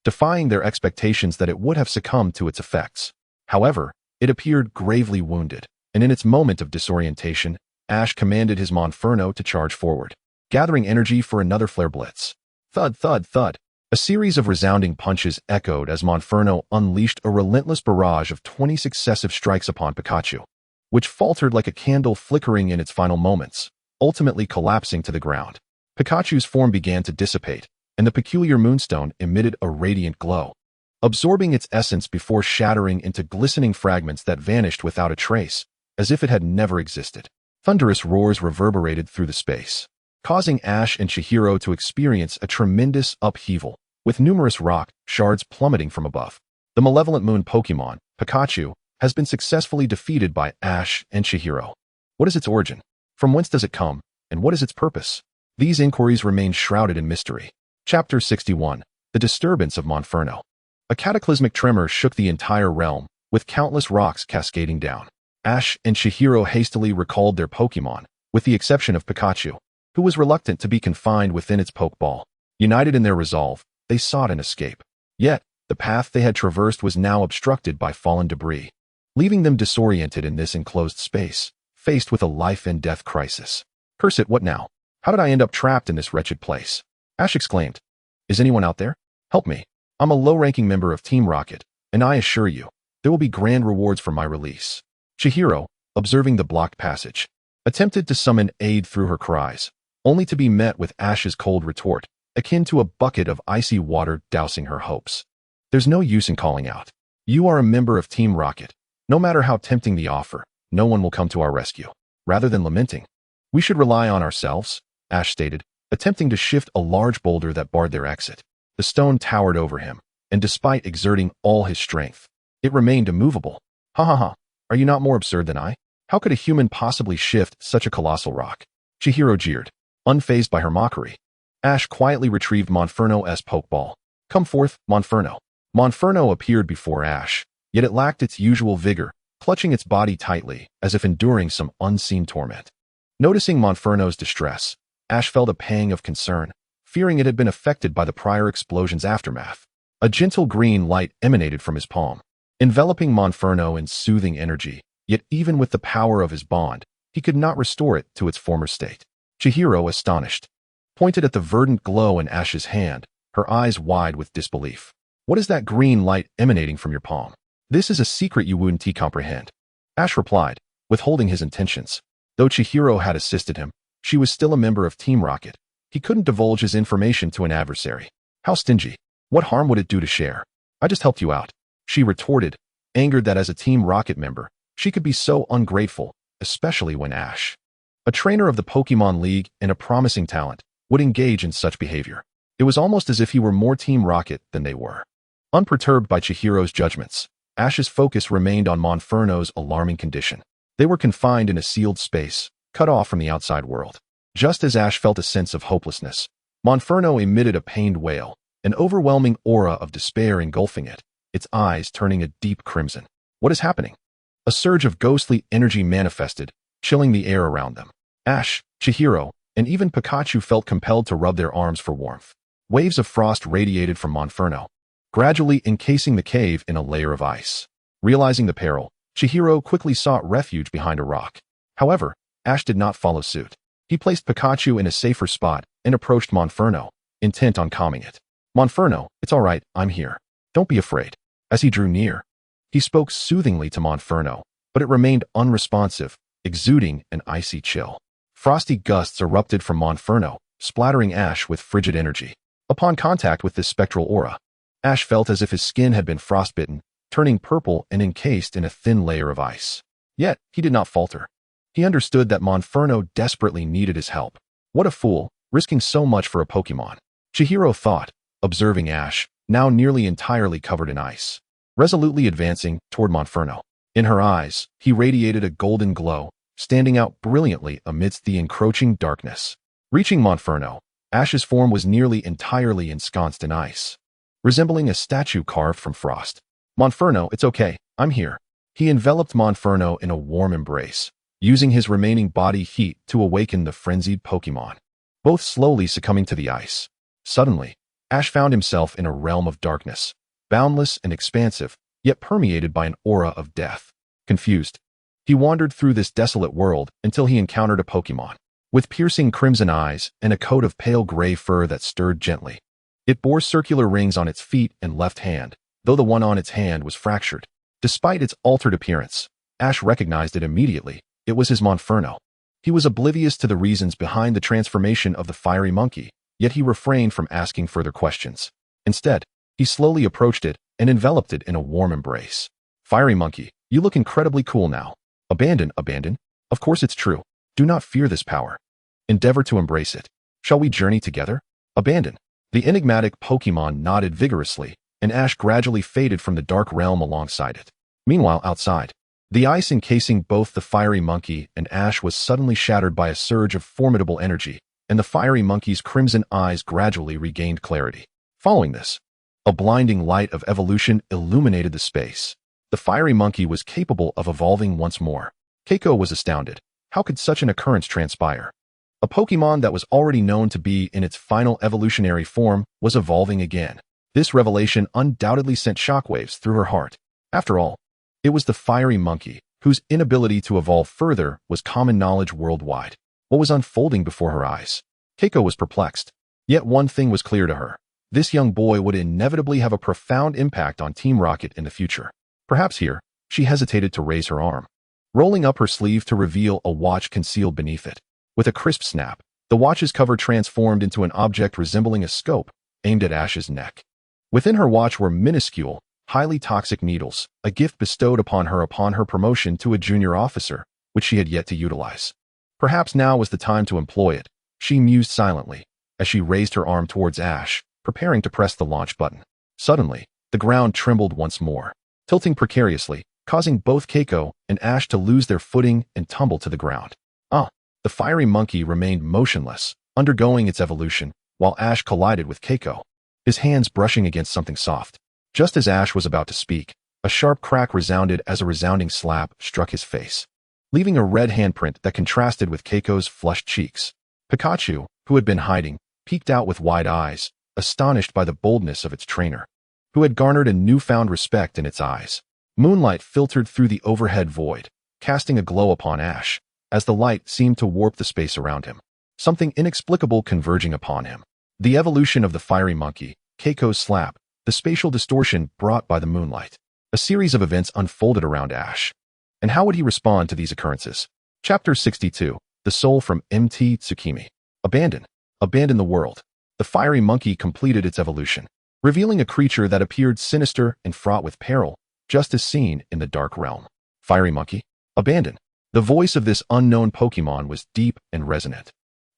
defying their expectations that it would have succumbed to its effects. However, it appeared gravely wounded, and in its moment of disorientation, Ash commanded his Monferno to charge forward, gathering energy for another flare blitz. Thud, thud, thud. A series of resounding punches echoed as Monferno unleashed a relentless barrage of 20 successive strikes upon Pikachu, which faltered like a candle flickering in its final moments, ultimately collapsing to the ground. Pikachu's form began to dissipate, and the peculiar moonstone emitted a radiant glow, absorbing its essence before shattering into glistening fragments that vanished without a trace, as if it had never existed. Thunderous roars reverberated through the space, causing Ash and Chihiro to experience a tremendous upheaval, with numerous rock shards plummeting from above. The malevolent moon Pokémon, Pikachu, has been successfully defeated by Ash and Chihiro. What is its origin? From whence does it come? And what is its purpose? These inquiries remain shrouded in mystery. Chapter 61. The Disturbance of Monferno. A cataclysmic tremor shook the entire realm, with countless rocks cascading down. Ash and Chihiro hastily recalled their Pokémon, with the exception of Pikachu, who was reluctant to be confined within its Pokeball. United in their resolve, they sought an escape. Yet, the path they had traversed was now obstructed by fallen debris, leaving them disoriented in this enclosed space, faced with a life-and-death crisis. Curse it, what now? How did I end up trapped in this wretched place? Ash exclaimed. Is anyone out there? Help me. I'm a low-ranking member of Team Rocket, and I assure you, there will be grand rewards for my release. Chihiro, observing the blocked passage, attempted to summon aid through her cries, only to be met with Ash's cold retort, akin to a bucket of icy water dousing her hopes. There's no use in calling out. You are a member of Team Rocket. No matter how tempting the offer, no one will come to our rescue. Rather than lamenting, we should rely on ourselves, Ash stated, attempting to shift a large boulder that barred their exit. The stone towered over him, and despite exerting all his strength, it remained immovable. Ha ha ha, are you not more absurd than I? How could a human possibly shift such a colossal rock? Chihiro jeered, unfazed by her mockery. Ash quietly retrieved Monferno's Pokeball. Come forth, Monferno. Monferno appeared before Ash, yet it lacked its usual vigor, clutching its body tightly, as if enduring some unseen torment. Noticing Monferno's distress, Ash felt a pang of concern, fearing it had been affected by the prior explosion's aftermath. A gentle green light emanated from his palm, enveloping Monferno in soothing energy, yet even with the power of his bond, he could not restore it to its former state. Chihiro, astonished, pointed at the verdant glow in Ash's hand, her eyes wide with disbelief. What is that green light emanating from your palm? This is a secret you wouldn't comprehend. Ash replied, withholding his intentions. Though Chihiro had assisted him, she was still a member of Team Rocket. He couldn't divulge his information to an adversary. How stingy. What harm would it do to share? I just helped you out, she retorted, angered that as a Team Rocket member, she could be so ungrateful, especially when Ash, a trainer of the Pokémon League and a promising talent, would engage in such behavior. It was almost as if he were more Team Rocket than they were. Unperturbed by Chihiro's judgments, Ash's focus remained on Monferno's alarming condition. They were confined in a sealed space, cut off from the outside world. Just as Ash felt a sense of hopelessness, Monferno emitted a pained wail, an overwhelming aura of despair engulfing it, its eyes turning a deep crimson. What is happening? A surge of ghostly energy manifested, chilling the air around them. Ash, Chihiro, and even Pikachu felt compelled to rub their arms for warmth. Waves of frost radiated from Monferno, gradually encasing the cave in a layer of ice. Realizing the peril, Chihiro quickly sought refuge behind a rock. However, Ash did not follow suit. He placed Pikachu in a safer spot and approached Monferno, intent on calming it. Monferno, it's all right, I'm here. Don't be afraid. As he drew near, he spoke soothingly to Monferno, but it remained unresponsive, exuding an icy chill. Frosty gusts erupted from Monferno, splattering Ash with frigid energy. Upon contact with this spectral aura, Ash felt as if his skin had been frostbitten, turning purple and encased in a thin layer of ice. Yet, he did not falter. He understood that Monferno desperately needed his help. What a fool, risking so much for a Pokémon. Chihiro thought, observing Ash, now nearly entirely covered in ice, resolutely advancing toward Monferno. In her eyes, he radiated a golden glow, standing out brilliantly amidst the encroaching darkness. Reaching Monferno, Ash's form was nearly entirely ensconced in ice, resembling a statue carved from frost. Monferno, it's okay, I'm here. He enveloped Monferno in a warm embrace, using his remaining body heat to awaken the frenzied Pokémon, both slowly succumbing to the ice. Suddenly, Ash found himself in a realm of darkness, boundless and expansive, yet permeated by an aura of death. Confused, he wandered through this desolate world until he encountered a Pokémon, with piercing crimson eyes and a coat of pale gray fur that stirred gently. It bore circular rings on its feet and left hand, though the one on its hand was fractured. Despite its altered appearance, Ash recognized it immediately. It was his Monferno. He was oblivious to the reasons behind the transformation of the fiery monkey, yet he refrained from asking further questions. Instead, he slowly approached it and enveloped it in a warm embrace. Fiery monkey, you look incredibly cool now. Abandon? Of course it's true. Do not fear this power. Endeavor to embrace it. Shall we journey together? Abandon. The enigmatic Pokémon nodded vigorously, and Ash gradually faded from the dark realm alongside it. Meanwhile, outside, the ice encasing both the fiery monkey and Ash was suddenly shattered by a surge of formidable energy, and the fiery monkey's crimson eyes gradually regained clarity. Following this, A blinding light of evolution illuminated the space. The fiery monkey was capable of evolving once more. Keiko was astounded. How could such an occurrence transpire? A Pokémon that was already known to be in its final evolutionary form was evolving again. This revelation undoubtedly sent shockwaves through her heart. After all, it was the fiery monkey, whose inability to evolve further was common knowledge worldwide. What was unfolding before her eyes? Keiko was perplexed. Yet one thing was clear to her. This young boy would inevitably have a profound impact on Team Rocket in the future. Perhaps here, she hesitated to raise her arm, rolling up her sleeve to reveal a watch concealed beneath it. With a crisp snap, the watch's cover transformed into an object resembling a scope aimed at Ash's neck. Within her watch were minuscule, highly toxic needles, a gift bestowed upon her promotion to a junior officer, which she had yet to utilize. Perhaps now was the time to employ it, she mused silently, as she raised her arm towards Ash, preparing to press the launch button. Suddenly, the ground trembled once more, tilting precariously, causing both Keiko and Ash to lose their footing and tumble to the ground. The fiery monkey remained motionless, undergoing its evolution, while Ash collided with Keiko, his hands brushing against something soft. Just as Ash was about to speak, a sharp crack resounded as a resounding slap struck his face, leaving a red handprint that contrasted with Keiko's flushed cheeks. Pikachu, who had been hiding, peeked out with wide eyes, astonished by the boldness of its trainer, who had garnered a newfound respect in its eyes. Moonlight filtered through the overhead void, casting a glow upon Ash, as the light seemed to warp the space around him, something inexplicable converging upon him. The evolution of the fiery monkey, Keiko's slap, the spatial distortion brought by the moonlight. A series of events unfolded around Ash. And how would he respond to these occurrences? Chapter 62, The Soul from MT Tsukimi. Abandon. Abandon the world. The fiery monkey completed its evolution, revealing a creature that appeared sinister and fraught with peril, just as seen in the Dark Realm. Fiery monkey. Abandon. The voice of this unknown Pokémon was deep and resonant,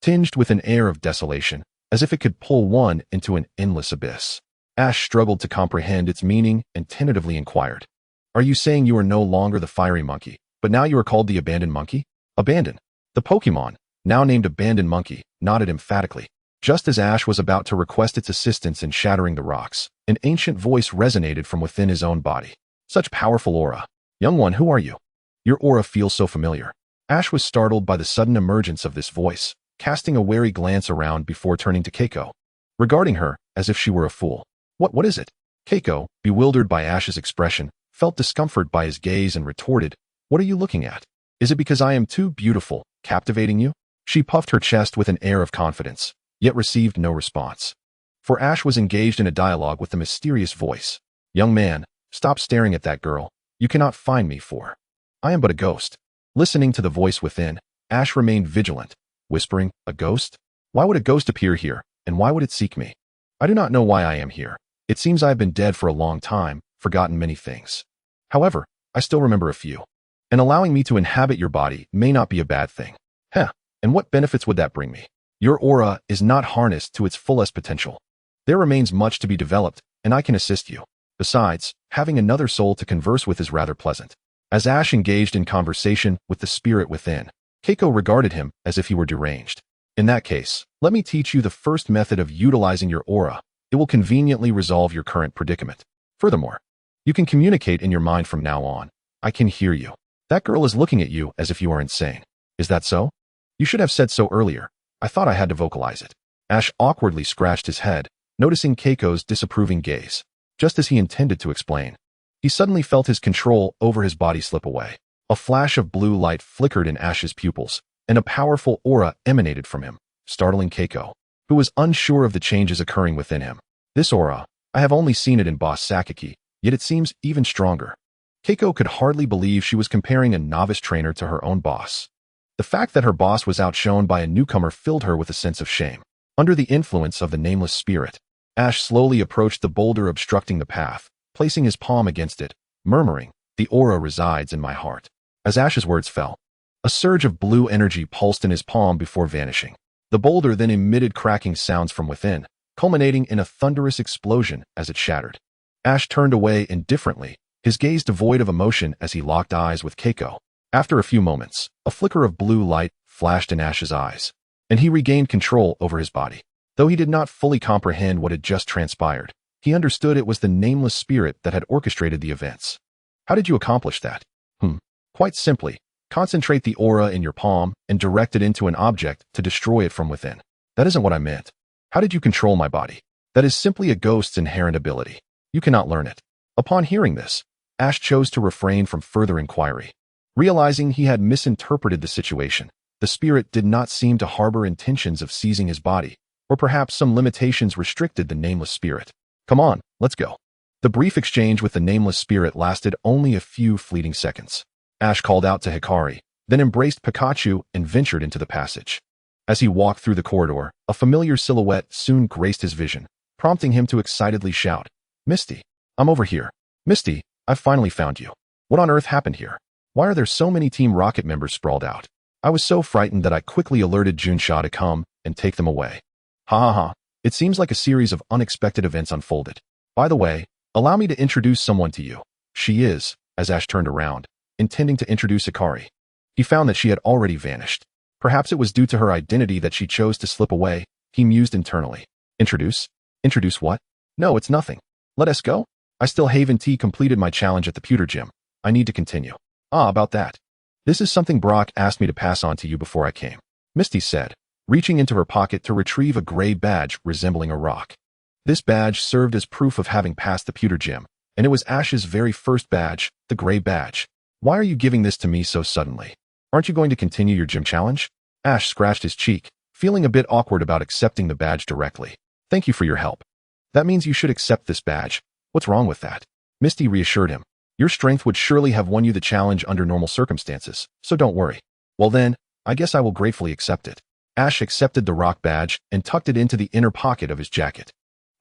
tinged with an air of desolation, as if it could pull one into an endless abyss. Ash struggled to comprehend its meaning and tentatively inquired, "Are you saying you are no longer the fiery monkey, but now you are called the abandoned monkey?" Abandon. The Pokémon, now named Abandoned Monkey, nodded emphatically. Just as Ash was about to request its assistance in shattering the rocks, an ancient voice resonated from within his own body. Such powerful aura. "Young one, who are you? Your aura feels so familiar." Ash was startled by the sudden emergence of this voice, casting a wary glance around before turning to Keiko, regarding her as if she were a fool. What is it?" Keiko, bewildered by Ash's expression, felt discomfort by his gaze and retorted, "What are you looking at? Is it because I am too beautiful, captivating you?" She puffed her chest with an air of confidence, yet received no response. For Ash was engaged in a dialogue with the mysterious voice. "Young man, stop staring at that girl. You cannot find me, for I am but a ghost." Listening to the voice within, Ash remained vigilant, whispering, "A ghost? Why would a ghost appear here, and why would it seek me? I do not know why I am here. It seems I have been dead for a long time, forgotten many things. However, I still remember a few. And allowing me to inhabit your body may not be a bad thing." And what benefits would that bring me? Your aura is not harnessed to its fullest potential. There remains much to be developed, and I can assist you. Besides, having another soul to converse with is rather pleasant. As Ash engaged in conversation with the spirit within, Keiko regarded him as if he were deranged. "In that case, let me teach you the first method of utilizing your aura. It will conveniently resolve your current predicament. Furthermore, you can communicate in your mind from now on. I can hear you. That girl is looking at you as if you are insane. Is that so? You should have said so earlier. I thought I had to vocalize it." Ash awkwardly scratched his head, noticing Keiko's disapproving gaze. Just as he intended to explain, he suddenly felt his control over his body slip away. A flash of blue light flickered in Ash's pupils, and a powerful aura emanated from him, startling Keiko, who was unsure of the changes occurring within him. "This aura, I have only seen it in Boss Sakaki, yet it seems even stronger." Keiko could hardly believe she was comparing a novice trainer to her own boss. The fact that her boss was outshone by a newcomer filled her with a sense of shame. Under the influence of the nameless spirit, Ash slowly approached the boulder obstructing the path, placing his palm against it, murmuring, "The aura resides in my heart." As Ash's words fell, a surge of blue energy pulsed in his palm before vanishing. The boulder then emitted cracking sounds from within, culminating in a thunderous explosion as it shattered. Ash turned away indifferently, his gaze devoid of emotion as he locked eyes with Keiko. After a few moments, a flicker of blue light flashed in Ash's eyes, and he regained control over his body. Though he did not fully comprehend what had just transpired, He understood it was the nameless spirit that had orchestrated the events. How did you accomplish that? Quite simply, concentrate the aura in your palm and direct it into an object to destroy it from within. That isn't what I meant. How did you control my body? That is simply a ghost's inherent ability. You cannot learn it. Upon hearing this, Ash chose to refrain from further inquiry. Realizing he had misinterpreted the situation, the spirit did not seem to harbor intentions of seizing his body, or perhaps some limitations restricted the nameless spirit. Come on, let's go. The brief exchange with the nameless spirit lasted only a few fleeting seconds. Ash called out to Hikari, then embraced Pikachu and ventured into the passage. As he walked through the corridor, a familiar silhouette soon graced his vision, prompting him to excitedly shout, "Misty, I'm over here. Misty, I've finally found you. What on earth happened here? Why are there so many Team Rocket members sprawled out?" I was so frightened that I quickly alerted Junsha to come and take them away. Ha ha ha. It seems like a series of unexpected events unfolded. By the way, allow me to introduce someone to you. She is, as Ash turned around, intending to introduce Hikari. He found that she had already vanished. Perhaps it was due to her identity that she chose to slip away, he mused internally. Introduce? Introduce what? No, it's nothing. Let us go? I still haven't completed my challenge at the pewter gym. I need to continue. About that. This is something Brock asked me to pass on to you before I came, Misty said, reaching into her pocket to retrieve a gray badge resembling a rock. This badge served as proof of having passed the pewter gym, and it was Ash's very first badge, the gray badge. Why are you giving this to me so suddenly? Aren't you going to continue your gym challenge? Ash scratched his cheek, feeling a bit awkward about accepting the badge directly. Thank you for your help. That means you should accept this badge. What's wrong with that? Misty reassured him. Your strength would surely have won you the challenge under normal circumstances, so don't worry. Well then, I guess I will gratefully accept it. Ash accepted the rock badge and tucked it into the inner pocket of his jacket.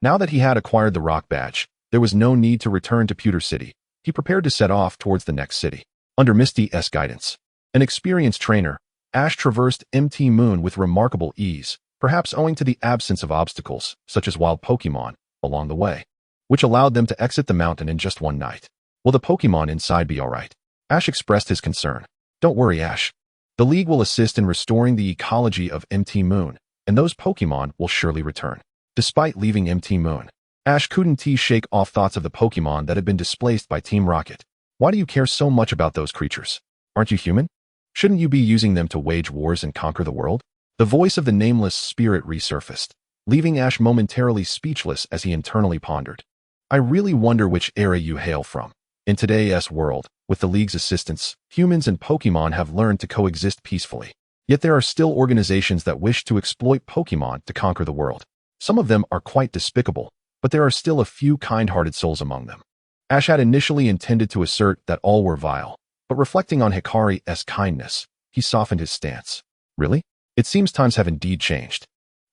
Now that he had acquired the rock badge, there was no need to return to Pewter City. He prepared to set off towards the next city. Under Misty's guidance, an experienced trainer, Ash traversed MT Moon with remarkable ease, perhaps owing to the absence of obstacles, such as wild Pokémon, along the way, which allowed them to exit the mountain in just one night. Will the Pokémon inside be alright? Ash expressed his concern. Don't worry, Ash. The League will assist in restoring the ecology of MT Moon, and those Pokémon will surely return. Despite leaving MT Moon, Ash couldn't shake off thoughts of the Pokémon that had been displaced by Team Rocket. Why do you care so much about those creatures? Aren't you human? Shouldn't you be using them to wage wars and conquer the world? The voice of the nameless spirit resurfaced, leaving Ash momentarily speechless as he internally pondered. I really wonder which era you hail from. In today's world, with the League's assistance, humans and Pokémon have learned to coexist peacefully. Yet there are still organizations that wish to exploit Pokémon to conquer the world. Some of them are quite despicable, but there are still a few kind-hearted souls among them. Ash had initially intended to assert that all were vile, but reflecting on Hikari's kindness, he softened his stance. Really? It seems times have indeed changed.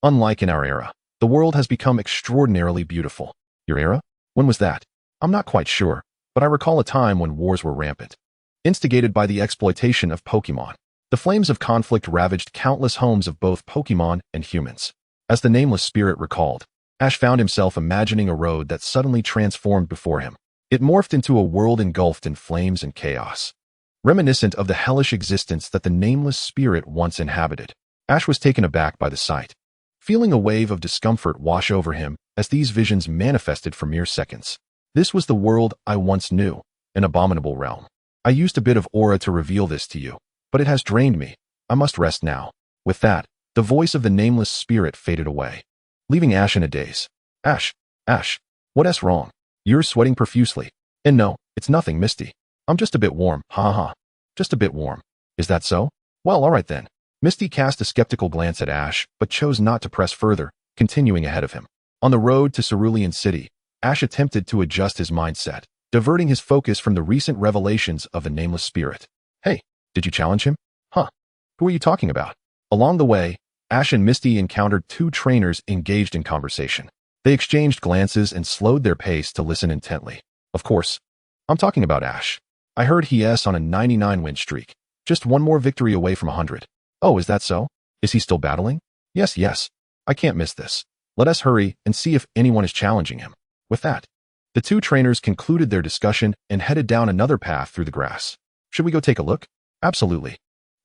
Unlike in our era, the world has become extraordinarily beautiful. Your era? When was that? I'm not quite sure, but I recall a time when wars were rampant, instigated by the exploitation of Pokémon. The flames of conflict ravaged countless homes of both Pokémon and humans. As the nameless spirit recalled, Ash found himself imagining a road that suddenly transformed before him. It morphed into a world engulfed in flames and chaos, reminiscent of the hellish existence that the nameless spirit once inhabited. Ash was taken aback by the sight, feeling a wave of discomfort wash over him as these visions manifested for mere seconds. This was the world I once knew, an abominable realm. I used a bit of aura to reveal this to you, but it has drained me. I must rest now. With that, the voice of the nameless spirit faded away, leaving Ash in a daze. Ash, what's wrong? You're sweating profusely. And no, it's nothing, Misty. I'm just a bit warm, ha ha. Just a bit warm. Is that so? Well, alright then. Misty cast a skeptical glance at Ash, but chose not to press further, continuing ahead of him. On the road to Cerulean City, Ash attempted to adjust his mindset, diverting his focus from the recent revelations of the nameless spirit. Hey, did you challenge him? Huh. Who are you talking about? Along the way, Ash and Misty encountered two trainers engaged in conversation. They exchanged glances and slowed their pace to listen intently. Of course, I'm talking about Ash. I heard he's on a 99-win streak. Just one more victory away from 100. Oh, is that so? Is he still battling? Yes. I can't miss this. Let us hurry and see if anyone is challenging him. With that, the two trainers concluded their discussion and headed down another path through the grass. Should we go take a look? Absolutely.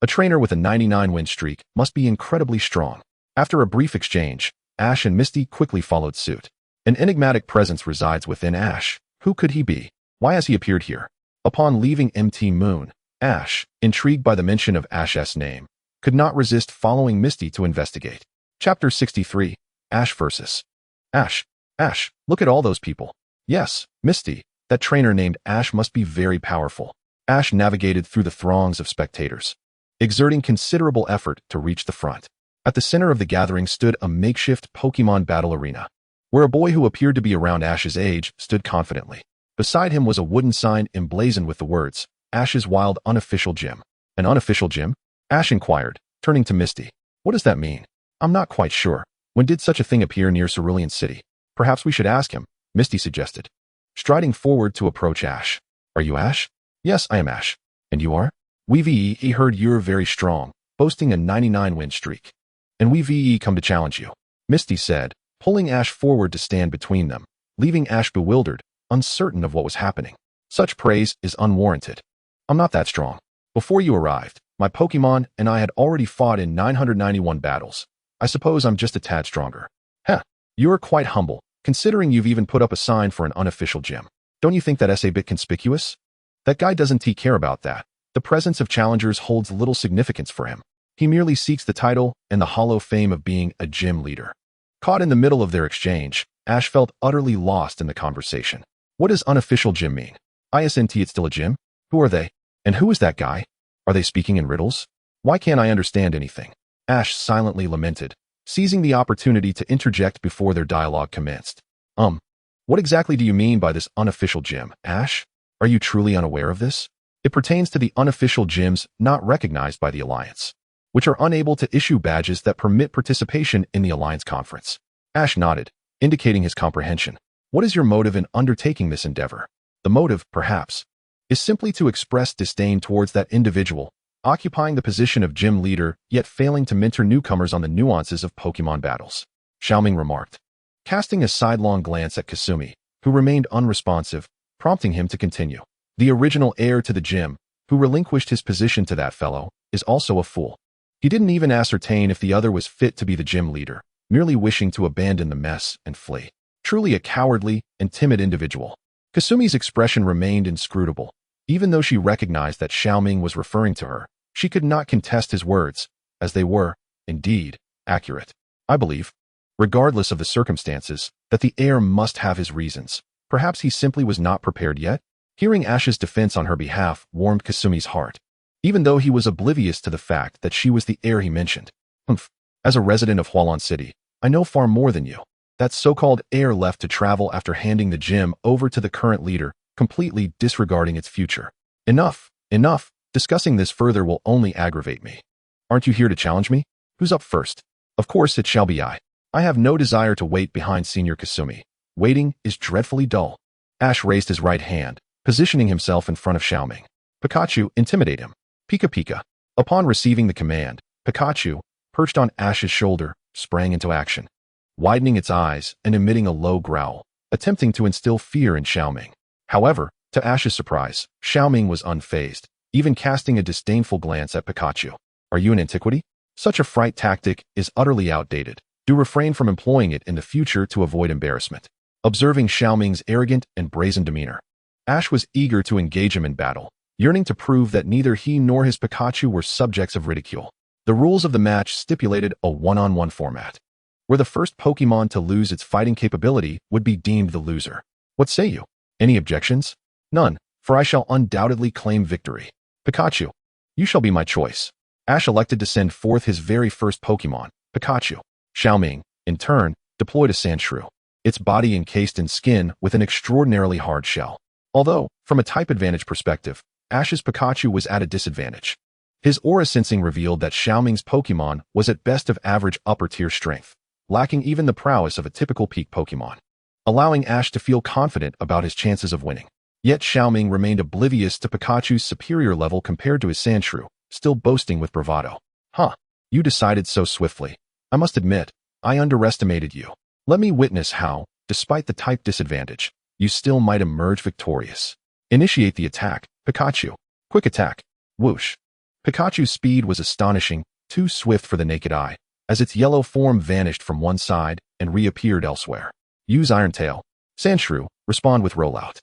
A trainer with a 99-win streak must be incredibly strong. After a brief exchange, Ash and Misty quickly followed suit. An enigmatic presence resides within Ash. Who could he be? Why has he appeared here? Upon leaving MT Moon, Ash, intrigued by the mention of Ash's name, could not resist following Misty to investigate. Chapter 63. Ash vs. Ash. Ash, look at all those people. Yes, Misty, that trainer named Ash must be very powerful. Ash navigated through the throngs of spectators, exerting considerable effort to reach the front. At the center of the gathering stood a makeshift Pokémon battle arena, where a boy who appeared to be around Ash's age stood confidently. Beside him was a wooden sign emblazoned with the words, Ash's Wild Unofficial Gym. An unofficial gym? Ash inquired, turning to Misty. What does that mean? I'm not quite sure. When did such a thing appear near Cerulean City? Perhaps we should ask him, Misty suggested, striding forward to approach Ash. Are you Ash? Yes, I am Ash. And you are? We heard you're very strong, boasting a 99-win streak. And we come to challenge you, Misty said, pulling Ash forward to stand between them, leaving Ash bewildered, uncertain of what was happening. Such praise is unwarranted. I'm not that strong. Before you arrived, my Pokémon and I had already fought in 991 battles. I suppose I'm just a tad stronger. Heh, you're quite humble, considering you've even put up a sign for an unofficial gym. Don't you think that's a bit conspicuous? That guy doesn't care about that. The presence of challengers holds little significance for him. He merely seeks the title and the hollow fame of being a gym leader. Caught in the middle of their exchange, Ash felt utterly lost in the conversation. What does unofficial gym mean? Isn't it still a gym? Who are they? And who is that guy? Are they speaking in riddles? Why can't I understand anything? Ash silently lamented, seizing the opportunity to interject before their dialogue commenced. What exactly do you mean by this unofficial gym, Ash? Are you truly unaware of this? It pertains to the unofficial gyms not recognized by the Alliance, which are unable to issue badges that permit participation in the Alliance conference. Ash nodded, indicating his comprehension. What is your motive in undertaking this endeavor? The motive, perhaps, is simply to express disdain towards that individual, occupying the position of gym leader, yet failing to mentor newcomers on the nuances of Pokémon battles, Xiaoming remarked, casting a sidelong glance at Kasumi, who remained unresponsive, prompting him to continue. The original heir to the gym, who relinquished his position to that fellow, is also a fool. He didn't even ascertain if the other was fit to be the gym leader, merely wishing to abandon the mess and flee. Truly a cowardly and timid individual. Kasumi's expression remained inscrutable. Even though she recognized that Xiaoming was referring to her, she could not contest his words, as they were, indeed, accurate. I believe, regardless of the circumstances, that the heir must have his reasons. Perhaps he simply was not prepared yet? Hearing Ash's defense on her behalf warmed Kasumi's heart, even though he was oblivious to the fact that she was the heir he mentioned. As a resident of Hualon City, I know far more than you. That so-called heir left to travel after handing the gym over to the current leader, completely disregarding its future. Enough. Discussing this further will only aggravate me. Aren't you here to challenge me? Who's up first? Of course it shall be I. I have no desire to wait behind Senior Kasumi. Waiting is dreadfully dull. Ash raised his right hand, positioning himself in front of Xiaoming. Pikachu, intimidate him. Pika Pika. Upon receiving the command, Pikachu, perched on Ash's shoulder, sprang into action, widening its eyes and emitting a low growl, attempting to instill fear in Xiaoming. However, to Ash's surprise, Xiaoming was unfazed, even casting a disdainful glance at Pikachu. Are you an antiquity? Such a fright tactic is utterly outdated. Do refrain from employing it in the future to avoid embarrassment. Observing Xiaoming's arrogant and brazen demeanor, Ash was eager to engage him in battle, yearning to prove that neither he nor his Pikachu were subjects of ridicule. The rules of the match stipulated a one-on-one format, where the first Pokémon to lose its fighting capability would be deemed the loser. What say you? Any objections? None, for I shall undoubtedly claim victory. Pikachu, you shall be my choice. Ash elected to send forth his very first Pokémon, Pikachu. Xiaoming, in turn, deployed a Sandshrew, its body encased in skin with an extraordinarily hard shell. Although, from a type advantage perspective, Ash's Pikachu was at a disadvantage. His aura sensing revealed that Xiaoming's Pokémon was at best of average upper-tier strength, lacking even the prowess of a typical peak Pokémon, allowing Ash to feel confident about his chances of winning. Yet Xiaoming remained oblivious to Pikachu's superior level compared to his Sandshrew, still boasting with bravado. You decided so swiftly. I must admit, I underestimated you. Let me witness how, despite the type disadvantage, you still might emerge victorious. Initiate the attack, Pikachu. Quick attack. Whoosh. Pikachu's speed was astonishing, too swift for the naked eye, as its yellow form vanished from one side and reappeared elsewhere. Use Iron Tail. Sandshrew, respond with Rollout.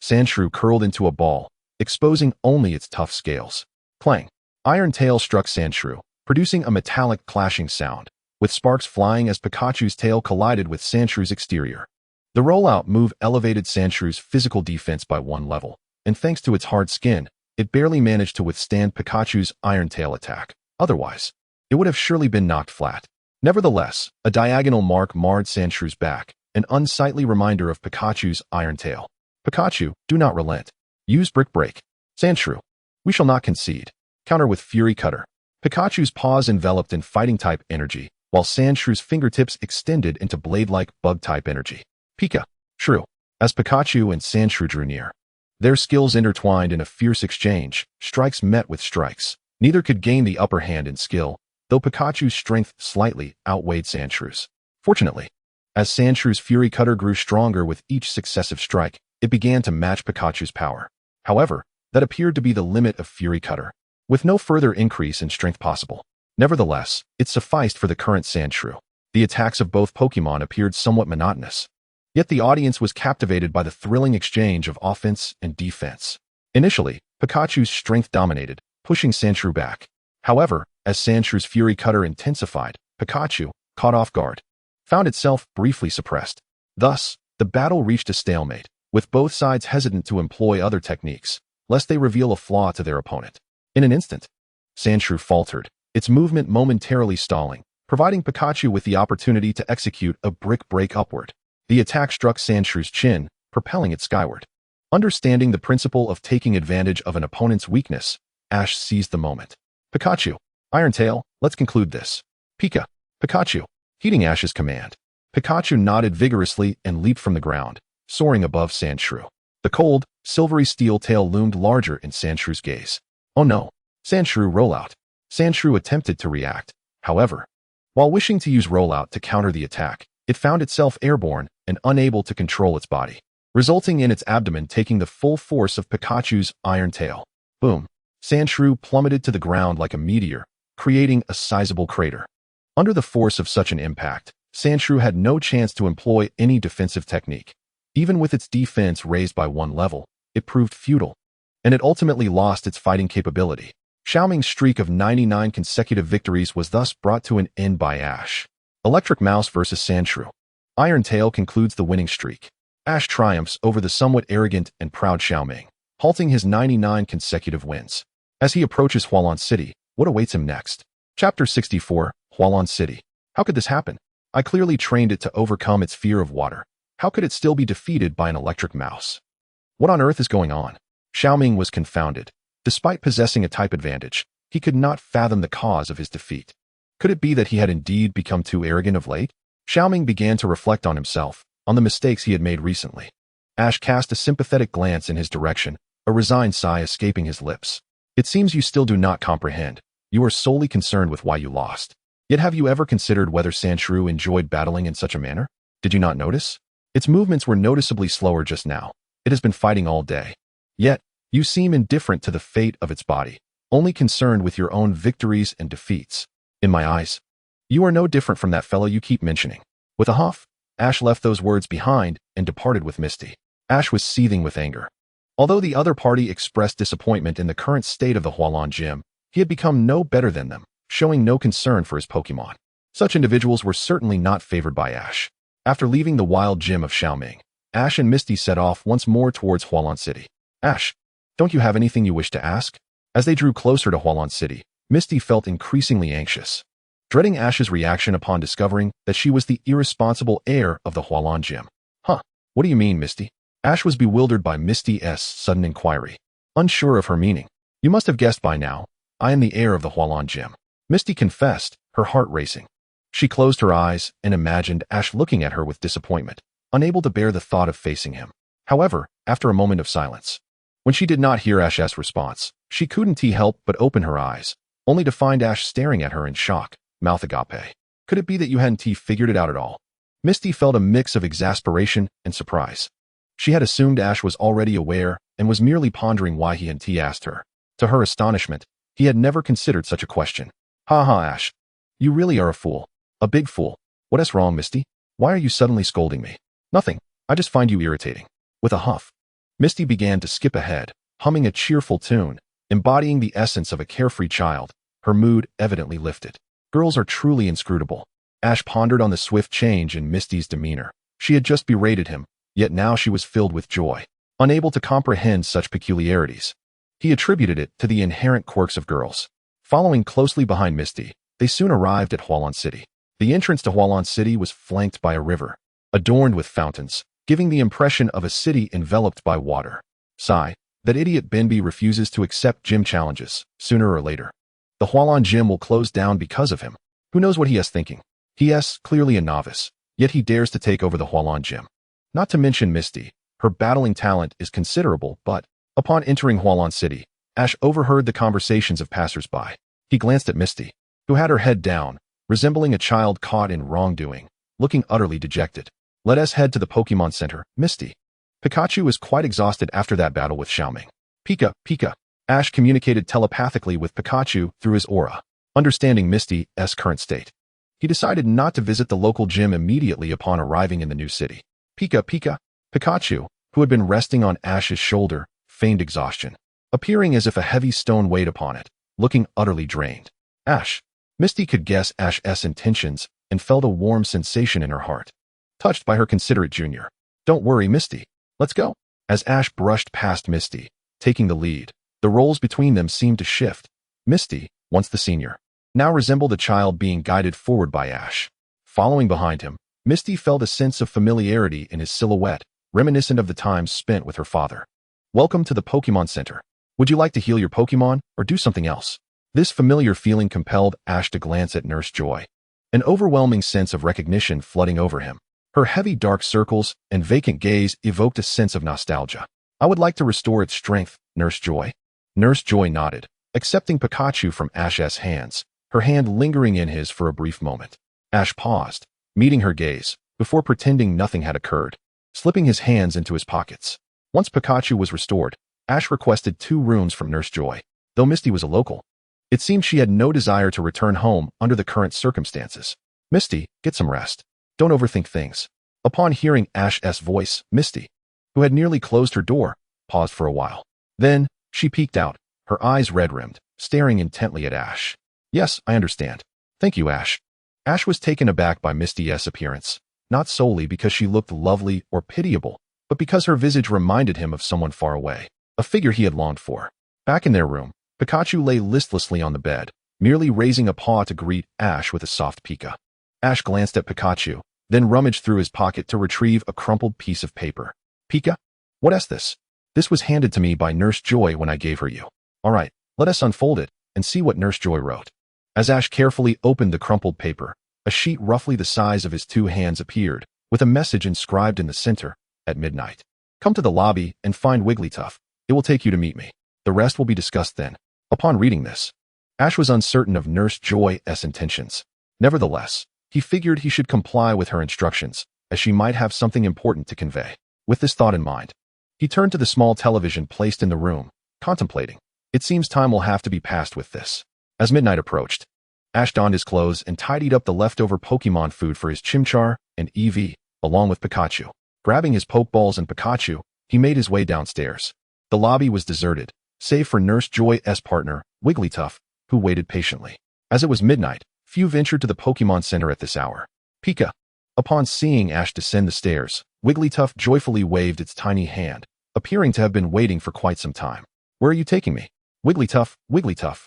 Sandshrew curled into a ball, exposing only its tough scales. Clang. Iron Tail struck Sandshrew, producing a metallic clashing sound, with sparks flying as Pikachu's tail collided with Sandshrew's exterior. The Rollout move elevated Sandshrew's physical defense by 1 level, and thanks to its hard skin, it barely managed to withstand Pikachu's Iron Tail attack. Otherwise, it would have surely been knocked flat. Nevertheless, a diagonal mark marred Sandshrew's back, an unsightly reminder of Pikachu's Iron Tail. Pikachu, do not relent. Use Brick Break. Sandshrew, we shall not concede. Counter with Fury Cutter. Pikachu's paws enveloped in Fighting-type energy, while Sandshrew's fingertips extended into blade-like Bug-type energy. Pika. Shrew. As Pikachu and Sandshrew drew near, their skills intertwined in a fierce exchange. Strikes met with strikes. Neither could gain the upper hand in skill, though Pikachu's strength slightly outweighed Sandshrew's. Fortunately, as Sandshrew's Fury Cutter grew stronger with each successive strike, it began to match Pikachu's power. However, that appeared to be the limit of Fury Cutter, with no further increase in strength possible. Nevertheless, it sufficed for the current Sandshrew. The attacks of both Pokémon appeared somewhat monotonous. Yet the audience was captivated by the thrilling exchange of offense and defense. Initially, Pikachu's strength dominated, pushing Sandshrew back. However, as Sandshrew's Fury Cutter intensified, Pikachu, caught off guard, found itself briefly suppressed. Thus, the battle reached a stalemate, with both sides hesitant to employ other techniques, lest they reveal a flaw to their opponent. In an instant, Sandshrew faltered, its movement momentarily stalling, providing Pikachu with the opportunity to execute a Brick Break upward. The attack struck Sandshrew's chin, propelling it skyward. Understanding the principle of taking advantage of an opponent's weakness, Ash seized the moment. Pikachu, Iron Tail, let's conclude this. Pika. Pikachu, heeding Ash's command. Pikachu nodded vigorously and leaped from the ground, soaring above Sandshrew. The cold, silvery steel tail loomed larger in Sandshrew's gaze. Oh no. Sandshrew Rollout. Sandshrew attempted to react. However, while wishing to use Rollout to counter the attack, it found itself airborne and unable to control its body, resulting in its abdomen taking the full force of Pikachu's Iron Tail. Boom. Sandshrew plummeted to the ground like a meteor, creating a sizable crater. Under the force of such an impact, Sandshrew had no chance to employ any defensive technique. Even with its defense raised by 1 level, it proved futile, and it ultimately lost its fighting capability. Xiaoming's streak of 99 consecutive victories was thus brought to an end by Ash. Electric Mouse vs. Sandshrew. Iron Tail concludes the winning streak. Ash triumphs over the somewhat arrogant and proud Xiaoming, halting his 99 consecutive wins. As he approaches Hualan City, what awaits him next? Chapter 64, Hualan City. How could this happen? I clearly trained it to overcome its fear of water. How could it still be defeated by an electric mouse? What on earth is going on? Xiaoming was confounded. Despite possessing a type advantage, he could not fathom the cause of his defeat. Could it be that he had indeed become too arrogant of late? Xiaoming began to reflect on himself, on the mistakes he had made recently. Ash cast a sympathetic glance in his direction, a resigned sigh escaping his lips. It seems you still do not comprehend. You are solely concerned with why you lost. Yet have you ever considered whether Sandshrew enjoyed battling in such a manner? Did you not notice? Its movements were noticeably slower just now. It has been fighting all day. Yet, you seem indifferent to the fate of its body, only concerned with your own victories and defeats. In my eyes, you are no different from that fellow you keep mentioning. With a huff, Ash left those words behind and departed with Misty. Ash was seething with anger. Although the other party expressed disappointment in the current state of the Hualan Gym, he had become no better than them, showing no concern for his Pokémon. Such individuals were certainly not favored by Ash. After leaving the wild gym of Xiaoming, Ash and Misty set off once more towards Hualan City. Ash, don't you have anything you wish to ask? As they drew closer to Hualan City, Misty felt increasingly anxious, dreading Ash's reaction upon discovering that she was the irresponsible heir of the Hualan Gym. Huh, what do you mean, Misty? Ash was bewildered by Misty's sudden inquiry, unsure of her meaning. You must have guessed by now, I am the heir of the Hualan Gym. Misty confessed, her heart racing. She closed her eyes and imagined Ash looking at her with disappointment, unable to bear the thought of facing him. However, after a moment of silence, when she did not hear Ash's response, she couldn't help but open her eyes, only to find Ash staring at her in shock, mouth agape. Could it be that you hadn't figured it out at all? Misty felt a mix of exasperation and surprise. She had assumed Ash was already aware and was merely pondering why he hadn't asked her. To her astonishment, he had never considered such a question. Ha ha, Ash. You really are a fool. A big fool. What is wrong, Misty? Why are you suddenly scolding me? Nothing. I just find you irritating. With a huff, Misty began to skip ahead, humming a cheerful tune, embodying the essence of a carefree child. Her mood evidently lifted. Girls are truly inscrutable. Ash pondered on the swift change in Misty's demeanor. She had just berated him, yet now she was filled with joy, unable to comprehend such peculiarities. He attributed it to the inherent quirks of girls. Following closely behind Misty, they soon arrived at Hualan City. The entrance to Hualan City was flanked by a river, adorned with fountains, giving the impression of a city enveloped by water. Sigh, that idiot Benby refuses to accept gym challenges, sooner or later. The Hualan gym will close down because of him. Who knows what he is thinking? He is clearly a novice, yet he dares to take over the Hualan gym. Not to mention Misty, her battling talent is considerable, but upon entering Hualan City, Ash overheard the conversations of passers-by. He glanced at Misty, who had her head down, resembling a child caught in wrongdoing, looking utterly dejected. Let us head to the Pokémon Center, Misty. Pikachu is quite exhausted after that battle with Xiaoming. Pika, Pika. Ash communicated telepathically with Pikachu through his aura, understanding Misty's current state. He decided not to visit the local gym immediately upon arriving in the new city. Pika, Pika. Pikachu, who had been resting on Ash's shoulder, feigned exhaustion, appearing as if a heavy stone weighed upon it, looking utterly drained. Ash. Misty could guess Ash's intentions and felt a warm sensation in her heart, touched by her considerate junior. Don't worry, Misty. Let's go. As Ash brushed past Misty, taking the lead, the roles between them seemed to shift. Misty, once the senior, now resembled a child being guided forward by Ash. Following behind him, Misty felt a sense of familiarity in his silhouette, reminiscent of the times spent with her father. Welcome to the Pokémon Center. Would you like to heal your Pokémon or do something else? This familiar feeling compelled Ash to glance at Nurse Joy, an overwhelming sense of recognition flooding over him. Her heavy dark circles and vacant gaze evoked a sense of nostalgia. I would like to restore its strength, Nurse Joy. Nurse Joy nodded, accepting Pikachu from Ash's hands, her hand lingering in his for a brief moment. Ash paused, meeting her gaze, before pretending nothing had occurred, slipping his hands into his pockets. Once Pikachu was restored, Ash requested 2 rooms from Nurse Joy. Though Misty was a local, it seemed she had no desire to return home under the current circumstances. Misty, get some rest. Don't overthink things. Upon hearing Ash's voice, Misty, who had nearly closed her door, paused for a while. Then, she peeked out, her eyes red-rimmed, staring intently at Ash. Yes, I understand. Thank you, Ash. Ash was taken aback by Misty's appearance, not solely because she looked lovely or pitiable, but because her visage reminded him of someone far away, a figure he had longed for. Back in their room, Pikachu lay listlessly on the bed, merely raising a paw to greet Ash with a soft pika. Ash glanced at Pikachu, then rummaged through his pocket to retrieve a crumpled piece of paper. Pika? What is this? This was handed to me by Nurse Joy when I gave her you. All right, let us unfold it and see what Nurse Joy wrote. As Ash carefully opened the crumpled paper, a sheet roughly the size of his 2 hands appeared, with a message inscribed in the center, at midnight. Come to the lobby and find Wigglytuff. It will take you to meet me. The rest will be discussed then. Upon reading this, Ash was uncertain of Nurse Joy's intentions. Nevertheless, he figured he should comply with her instructions, as she might have something important to convey. With this thought in mind, he turned to the small television placed in the room, contemplating. It seems time will have to be passed with this. As midnight approached, Ash donned his clothes and tidied up the leftover Pokemon food for his Chimchar and Eevee, along with Pikachu. Grabbing his Pokeballs and Pikachu, he made his way downstairs. The lobby was deserted, save for Nurse Joy's partner, Wigglytuff, who waited patiently. As it was midnight, few ventured to the Pokémon Center at this hour. Pika. Upon seeing Ash descend the stairs, Wigglytuff joyfully waved its tiny hand, appearing to have been waiting for quite some time. Where are you taking me? Wigglytuff, Wigglytuff.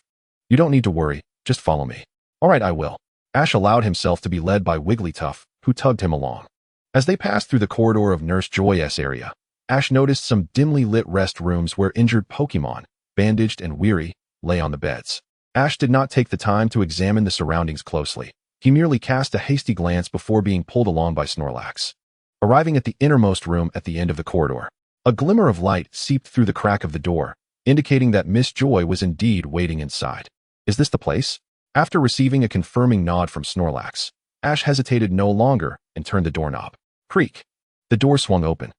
You don't need to worry, just follow me. All right, I will. Ash allowed himself to be led by Wigglytuff, who tugged him along. As they passed through the corridor of Nurse Joy's area, Ash noticed some dimly lit rest rooms where injured Pokemon, bandaged and weary, lay on the beds. Ash did not take the time to examine the surroundings closely. He merely cast a hasty glance before being pulled along by Snorlax. Arriving at the innermost room at the end of the corridor, a glimmer of light seeped through the crack of the door, indicating that Miss Joy was indeed waiting inside. Is this the place? After receiving a confirming nod from Snorlax, Ash hesitated no longer and turned the doorknob. Creak. The door swung open.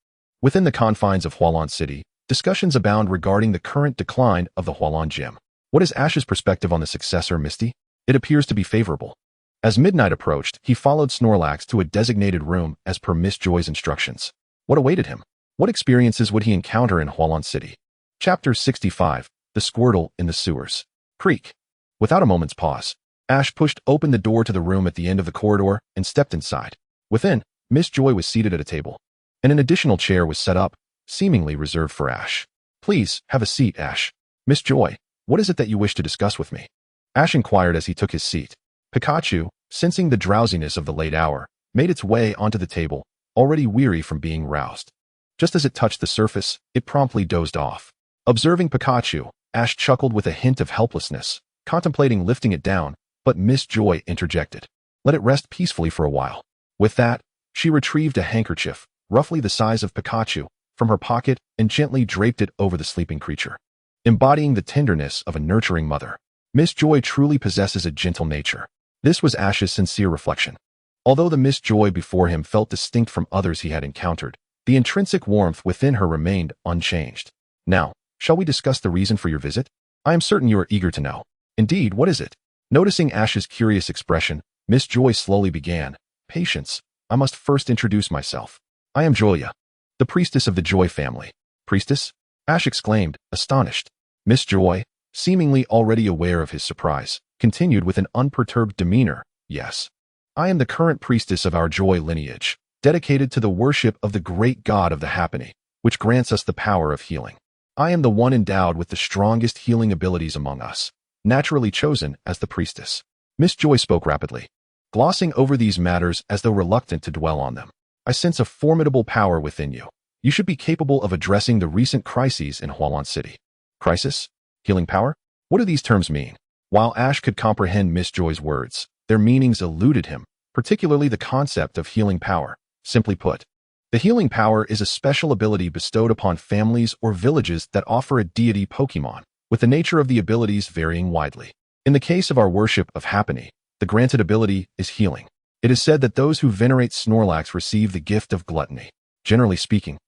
Within the confines of Hualan City, discussions abound regarding the current decline of the Hualan Gym. What is Ash's perspective on the successor, Misty? It appears to be favorable. As midnight approached, he followed Snorlax to a designated room as per Miss Joy's instructions. What awaited him? What experiences would he encounter in Hualan City? Chapter 65. The Squirtle in the Sewers. Creak. Without a moment's pause, Ash pushed open the door to the room at the end of the corridor and stepped inside. Within, Miss Joy was seated at a table, and an additional chair was set up, seemingly reserved for Ash. Please, have a seat, Ash. Miss Joy, what is it that you wish to discuss with me? Ash inquired as he took his seat. Pikachu, sensing the drowsiness of the late hour, made its way onto the table, already weary from being roused. Just as it touched the surface, it promptly dozed off. Observing Pikachu, Ash chuckled with a hint of helplessness, contemplating lifting it down, but Miss Joy interjected. Let it rest peacefully for a while. With that, she retrieved a handkerchief, roughly the size of Pikachu, from her pocket and gently draped it over the sleeping creature. Embodying the tenderness of a nurturing mother, Miss Joy truly possesses a gentle nature. This was Ash's sincere reflection. Although the Miss Joy before him felt distinct from others he had encountered, the intrinsic warmth within her remained unchanged. Now, shall we discuss the reason for your visit? I am certain you are eager to know. Indeed, what is it? Noticing Ash's curious expression, Miss Joy slowly began. Patience, I must first introduce myself. I am Julia, the priestess of the Joy family. Priestess? Ash exclaimed, astonished. Miss Joy, seemingly already aware of his surprise, continued with an unperturbed demeanor. Yes. I am the current priestess of our Joy lineage, dedicated to the worship of the great god of the happening, which grants us the power of healing. I am the one endowed with the strongest healing abilities among us, naturally chosen as the priestess. Miss Joy spoke rapidly, glossing over these matters as though reluctant to dwell on them. I sense a formidable power within you. You should be capable of addressing the recent crises in Hualan City. Crisis? Healing power? What do these terms mean? While Ash could comprehend Miss Joy's words, their meanings eluded him, particularly the concept of healing power. Simply put, the healing power is a special ability bestowed upon families or villages that offer a deity Pokémon, with the nature of the abilities varying widely. In the case of our worship of Happiny, the granted ability is healing. It is said that those who venerate Snorlax receive the gift of gluttony. Generally speaking,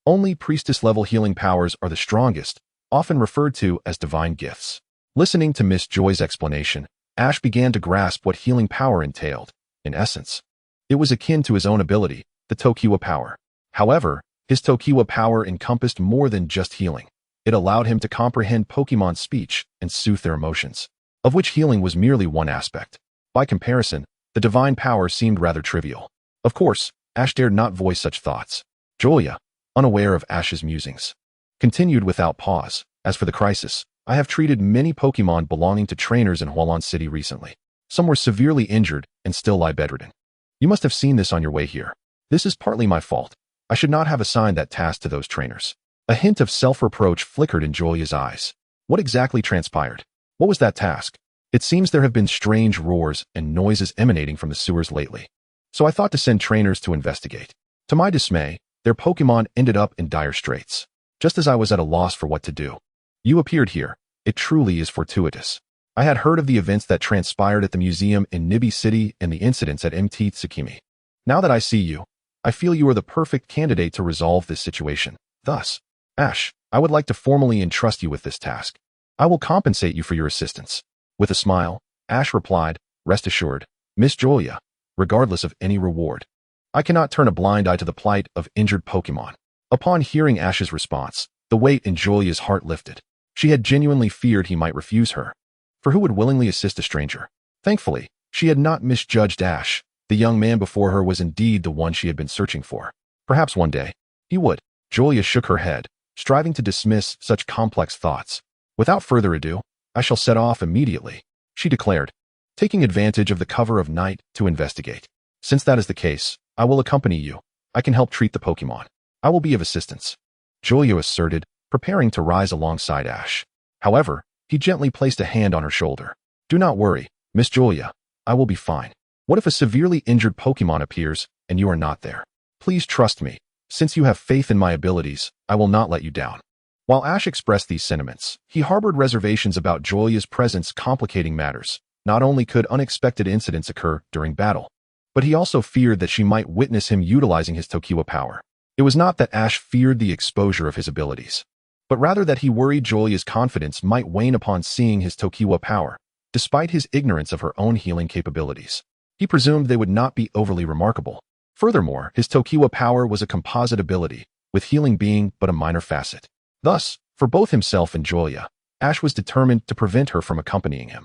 only priestess-level healing powers are the strongest, often referred to as divine gifts. Listening to Miss Joy's explanation, Ash began to grasp what healing power entailed. In essence, it was akin to his own ability, the Tokiwa power. However, his Tokiwa power encompassed more than just healing. It allowed him to comprehend Pokémon's speech and soothe their emotions, of which healing was merely one aspect. By comparison, the divine power seemed rather trivial. Of course, Ash dared not voice such thoughts. Julia, unaware of Ash's musings, continued without pause. As for the crisis, I have treated many Pokémon belonging to trainers in Hualan City recently. Some were severely injured and still lie bedridden. You must have seen this on your way here. This is partly my fault. I should not have assigned that task to those trainers. A hint of self-reproach flickered in Julia's eyes. What exactly transpired? What was that task? It seems there have been strange roars and noises emanating from the sewers lately. So I thought to send trainers to investigate. To my dismay, their Pokémon ended up in dire straits. Just as I was at a loss for what to do, you appeared here. It truly is fortuitous. I had heard of the events that transpired at the museum in Nibi City and the incidents at MT Tsukimi. Now that I see you, I feel you are the perfect candidate to resolve this situation. Thus, Ash, I would like to formally entrust you with this task. I will compensate you for your assistance. With a smile, Ash replied, rest assured, Miss Julia, regardless of any reward. I cannot turn a blind eye to the plight of injured Pokémon. Upon hearing Ash's response, the weight in Julia's heart lifted. She had genuinely feared he might refuse her. For who would willingly assist a stranger? Thankfully, she had not misjudged Ash. The young man before her was indeed the one she had been searching for. Perhaps one day, he would. Julia shook her head, striving to dismiss such complex thoughts. Without further ado, I shall set off immediately, she declared, taking advantage of the cover of night to investigate. Since that is the case, I will accompany you. I can help treat the Pokémon. I will be of assistance, Julia asserted, preparing to rise alongside Ash. However, he gently placed a hand on her shoulder. Do not worry, Miss Julia. I will be fine. What if a severely injured Pokémon appears and you are not there? Please trust me. Since you have faith in my abilities, I will not let you down. While Ash expressed these sentiments, he harbored reservations about Julia's presence complicating matters. Not only could unexpected incidents occur during battle, but he also feared that she might witness him utilizing his Tokiwa power. It was not that Ash feared the exposure of his abilities, but rather that he worried Julia's confidence might wane upon seeing his Tokiwa power, despite his ignorance of her own healing capabilities. He presumed they would not be overly remarkable. Furthermore, his Tokiwa power was a composite ability, with healing being but a minor facet. Thus, for both himself and Julia, Ash was determined to prevent her from accompanying him.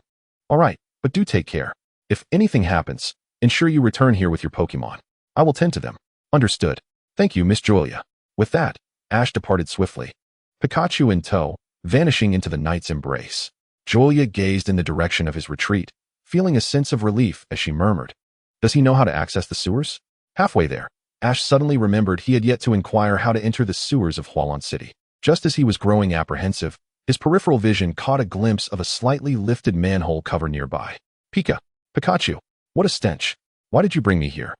All right, but do take care. If anything happens, ensure you return here with your Pokémon. I will tend to them. Understood. Thank you, Miss Julia. With that, Ash departed swiftly, Pikachu in tow, vanishing into the night's embrace. Julia gazed in the direction of his retreat, feeling a sense of relief as she murmured, "Does he know how to access the sewers?" Halfway there, Ash suddenly remembered he had yet to inquire how to enter the sewers of Hualan City. Just as he was growing apprehensive, his peripheral vision caught a glimpse of a slightly lifted manhole cover nearby. Pikachu, what a stench. Why did you bring me here?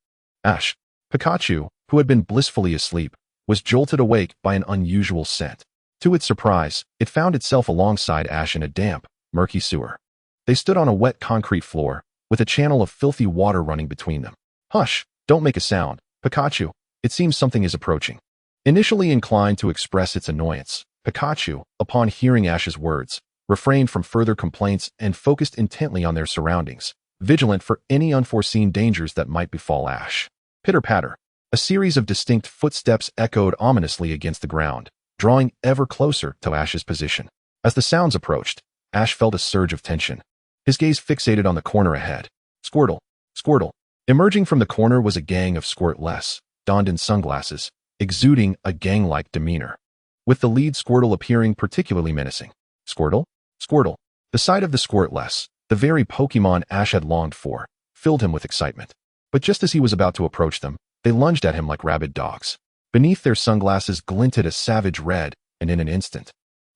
Ash. Pikachu, who had been blissfully asleep, was jolted awake by an unusual scent. To its surprise, it found itself alongside Ash in a damp, murky sewer. They stood on a wet concrete floor, with a channel of filthy water running between them. Hush, don't make a sound, Pikachu. It seems something is approaching. Initially inclined to express its annoyance, Pikachu, upon hearing Ash's words, refrained from further complaints and focused intently on their surroundings, vigilant for any unforeseen dangers that might befall Ash. Pitter-patter. A series of distinct footsteps echoed ominously against the ground, drawing ever closer to Ash's position. As the sounds approached, Ash felt a surge of tension. His gaze fixated on the corner ahead. Squirtle, Squirtle. Emerging from the corner was a gang of Squirtless, donned in sunglasses, exuding a gang-like demeanor, with the lead Squirtle appearing particularly menacing. Squirtle? Squirtle. The sight of the Squirtless, the very Pokémon Ash had longed for, filled him with excitement. But just as he was about to approach them, they lunged at him like rabid dogs. Beneath their sunglasses glinted a savage red, and in an instant,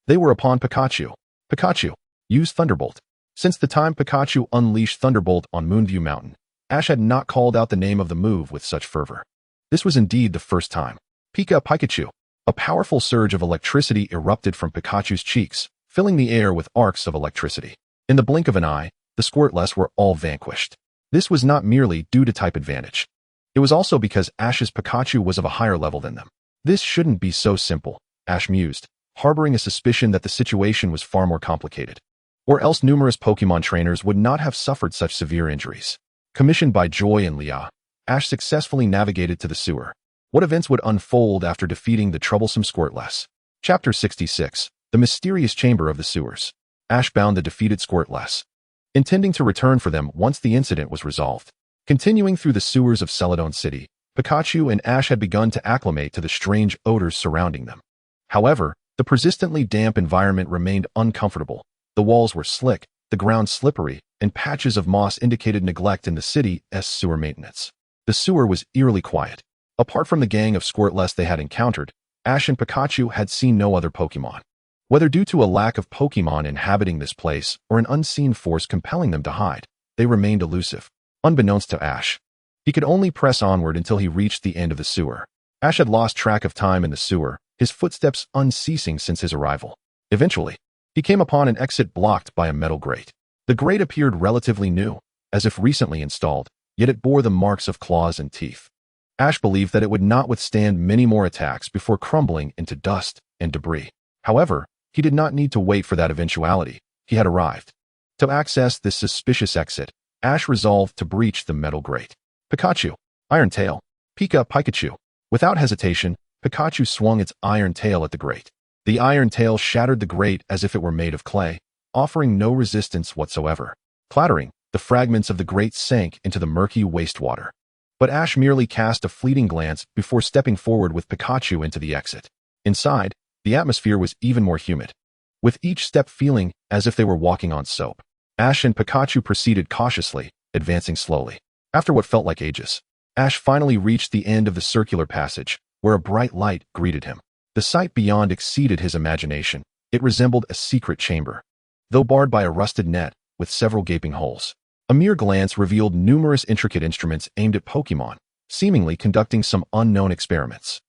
they were upon Pikachu. Pikachu, use Thunderbolt. Since the time Pikachu unleashed Thunderbolt on Moonview Mountain, Ash had not called out the name of the move with such fervor. This was indeed the first time. Pikachu. A powerful surge of electricity erupted from Pikachu's cheeks, filling the air with arcs of electricity. In the blink of an eye, the Squirtless were all vanquished. This was not merely due to type advantage. It was also because Ash's Pikachu was of a higher level than them. This shouldn't be so simple, Ash mused, harboring a suspicion that the situation was far more complicated. Or else numerous Pokémon trainers would not have suffered such severe injuries. Commissioned by Joy and Leah, Ash successfully navigated to the sewer. What events would unfold after defeating the troublesome Squirtless? Chapter 66, The Mysterious Chamber of the Sewers. Ash bound the defeated Squirtless, intending to return for them once the incident was resolved. Continuing through the sewers of Celadon City, Pikachu and Ash had begun to acclimate to the strange odors surrounding them. However, the persistently damp environment remained uncomfortable. The walls were slick, the ground slippery, and patches of moss indicated neglect in the city's sewer maintenance. The sewer was eerily quiet. Apart from the gang of Squirtless they had encountered, Ash and Pikachu had seen no other Pokémon. Whether due to a lack of Pokémon inhabiting this place or an unseen force compelling them to hide, they remained elusive. Unbeknownst to Ash, he could only press onward until he reached the end of the sewer. Ash had lost track of time in the sewer, his footsteps unceasing since his arrival. Eventually, he came upon an exit blocked by a metal grate. The grate appeared relatively new, as if recently installed, yet it bore the marks of claws and teeth. Ash believed that it would not withstand many more attacks before crumbling into dust and debris. However, he did not need to wait for that eventuality. He had arrived. To access this suspicious exit, Ash resolved to breach the metal grate. Pikachu, Iron Tail, Pikachu. Without hesitation, Pikachu swung its iron tail at the grate. The iron tail shattered the grate as if it were made of clay, offering no resistance whatsoever. Clattering, the fragments of the grate sank into the murky wastewater. But Ash merely cast a fleeting glance before stepping forward with Pikachu into the exit. Inside, the atmosphere was even more humid, with each step feeling as if they were walking on soap. Ash and Pikachu proceeded cautiously, advancing slowly. After what felt like ages, Ash finally reached the end of the circular passage, where a bright light greeted him. The sight beyond exceeded his imagination. It resembled a secret chamber, though barred by a rusted net with several gaping holes. A mere glance revealed numerous intricate instruments aimed at Pokémon, seemingly conducting some unknown experiments.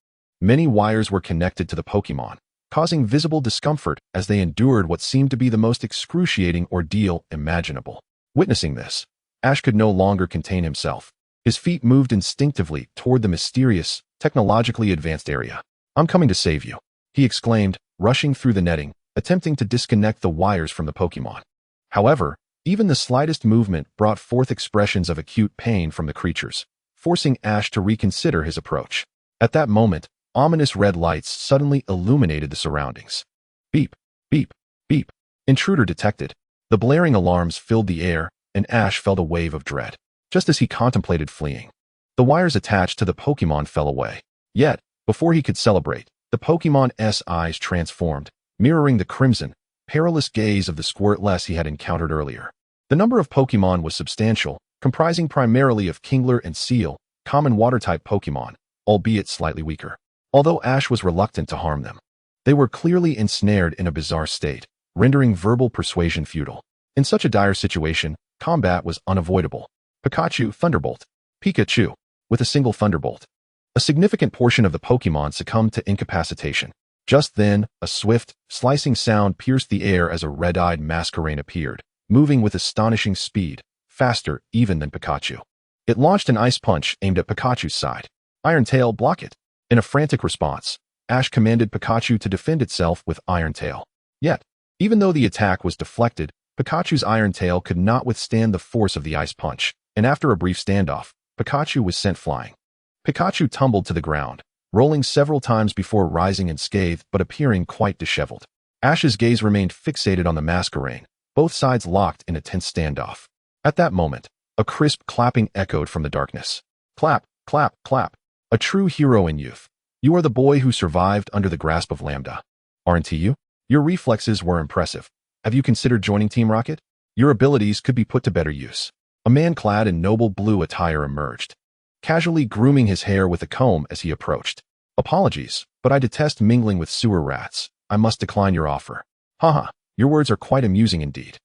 Many wires were connected to the Pokémon, causing visible discomfort as they endured what seemed to be the most excruciating ordeal imaginable. Witnessing this, Ash could no longer contain himself. His feet moved instinctively toward the mysterious, technologically advanced area. "I'm coming to save you," he exclaimed, rushing through the netting, attempting to disconnect the wires from the Pokémon. However, Even the slightest movement brought forth expressions of acute pain from the creatures, forcing Ash to reconsider his approach. At that moment, ominous red lights suddenly illuminated the surroundings. Beep, beep, beep. Intruder detected. The blaring alarms filled the air, and Ash felt a wave of dread. Just as he contemplated fleeing, the wires attached to the Pokémon fell away. Yet, before he could celebrate, the Pokémon's eyes transformed, mirroring the crimson, perilous gaze of the Squirtless he had encountered earlier. The number of Pokémon was substantial, comprising primarily of Kingler and Seal, common water-type Pokémon, albeit slightly weaker. Although Ash was reluctant to harm them, they were clearly ensnared in a bizarre state, rendering verbal persuasion futile. In such a dire situation, combat was unavoidable. Pikachu, Thunderbolt. Pikachu, with a single Thunderbolt. A significant portion of the Pokémon succumbed to incapacitation. Just then, a swift, slicing sound pierced the air as a red-eyed Masquerain appeared, moving with astonishing speed, faster even than Pikachu. It launched an ice punch aimed at Pikachu's side. Iron Tail, block it. In a frantic response, Ash commanded Pikachu to defend itself with Iron Tail. Yet, even though the attack was deflected, Pikachu's Iron Tail could not withstand the force of the ice punch, and after a brief standoff, Pikachu was sent flying. Pikachu tumbled to the ground, rolling several times before rising unscathed but appearing quite disheveled. Ash's gaze remained fixated on the Masquerain, both sides locked in a tense standoff. At that moment, a crisp clapping echoed from the darkness. Clap, clap, clap. A true hero in youth. You are the boy who survived under the grasp of Lambda. Aren't you? Your reflexes were impressive. Have you considered joining Team Rocket? Your abilities could be put to better use. A man clad in noble blue attire emerged, casually grooming his hair with a comb as he approached. Apologies, but I detest mingling with sewer rats. I must decline your offer. Haha, your words are quite amusing indeed.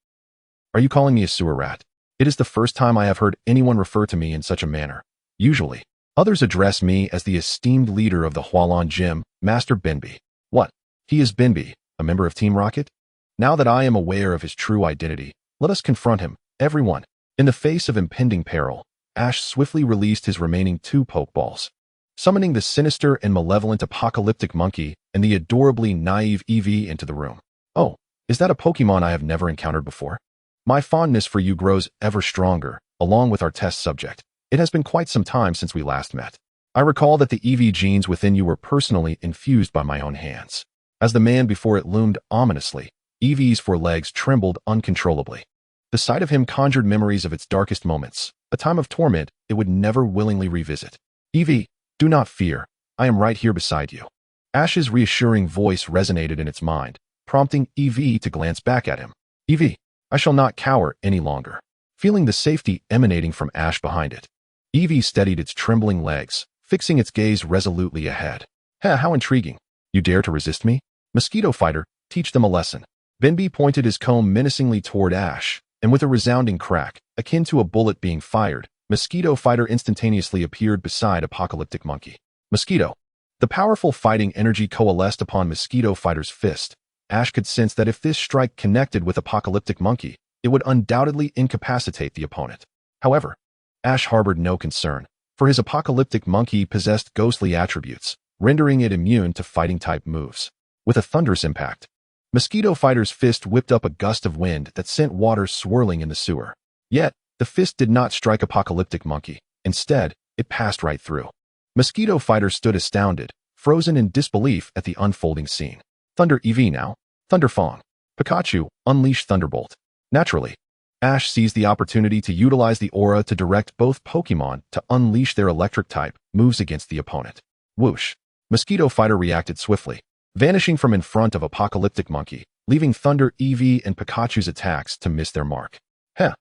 Are you calling me a sewer rat? It is the first time I have heard anyone refer to me in such a manner. Usually, others address me as the esteemed leader of the Hualon Gym, Master Benby. What? He is Benby, a member of Team Rocket? Now that I am aware of his true identity, let us confront him, everyone. In the face of impending peril, Ash swiftly released his remaining 2 Pokeballs, summoning the sinister and malevolent apocalyptic monkey and the adorably naive Eevee into the room. Oh, is that a Pokemon I have never encountered before? My fondness for you grows ever stronger, along with our test subject. It has been quite some time since we last met. I recall that the Eevee genes within you were personally infused by my own hands. As the man before it loomed ominously, Eevee's 4 legs trembled uncontrollably. The sight of him conjured memories of its darkest moments, a time of torment it would never willingly revisit. Eevee, do not fear. I am right here beside you. Ash's reassuring voice resonated in its mind, prompting Eevee to glance back at him. Eevee, I shall not cower any longer. Feeling the safety emanating from Ash behind it, Eevee steadied its trembling legs, fixing its gaze resolutely ahead. How intriguing. You dare to resist me? Mosquito Fighter, teach them a lesson. Benby pointed his comb menacingly toward Ash, and with a resounding crack, akin to a bullet being fired, Mosquito Fighter instantaneously appeared beside Apocalyptic Monkey. Mosquito. The powerful fighting energy coalesced upon Mosquito Fighter's fist. Ash could sense that if this strike connected with Apocalyptic Monkey, it would undoubtedly incapacitate the opponent. However, Ash harbored no concern, for his Apocalyptic Monkey possessed ghostly attributes, rendering it immune to fighting-type moves. With a thunderous impact, Mosquito Fighter's fist whipped up a gust of wind that sent water swirling in the sewer. Yet, the fist did not strike Apocalyptic Monkey. Instead, it passed right through. Mosquito Fighter stood astounded, frozen in disbelief at the unfolding scene. Thunder Eevee now. Thunder Fong. Pikachu, unleash Thunderbolt. Naturally, Ash seized the opportunity to utilize the aura to direct both Pokémon to unleash their electric-type moves against the opponent. Whoosh. Mosquito Fighter reacted swiftly, vanishing from in front of Apocalyptic Monkey, leaving Thunder Eevee and Pikachu's attacks to miss their mark.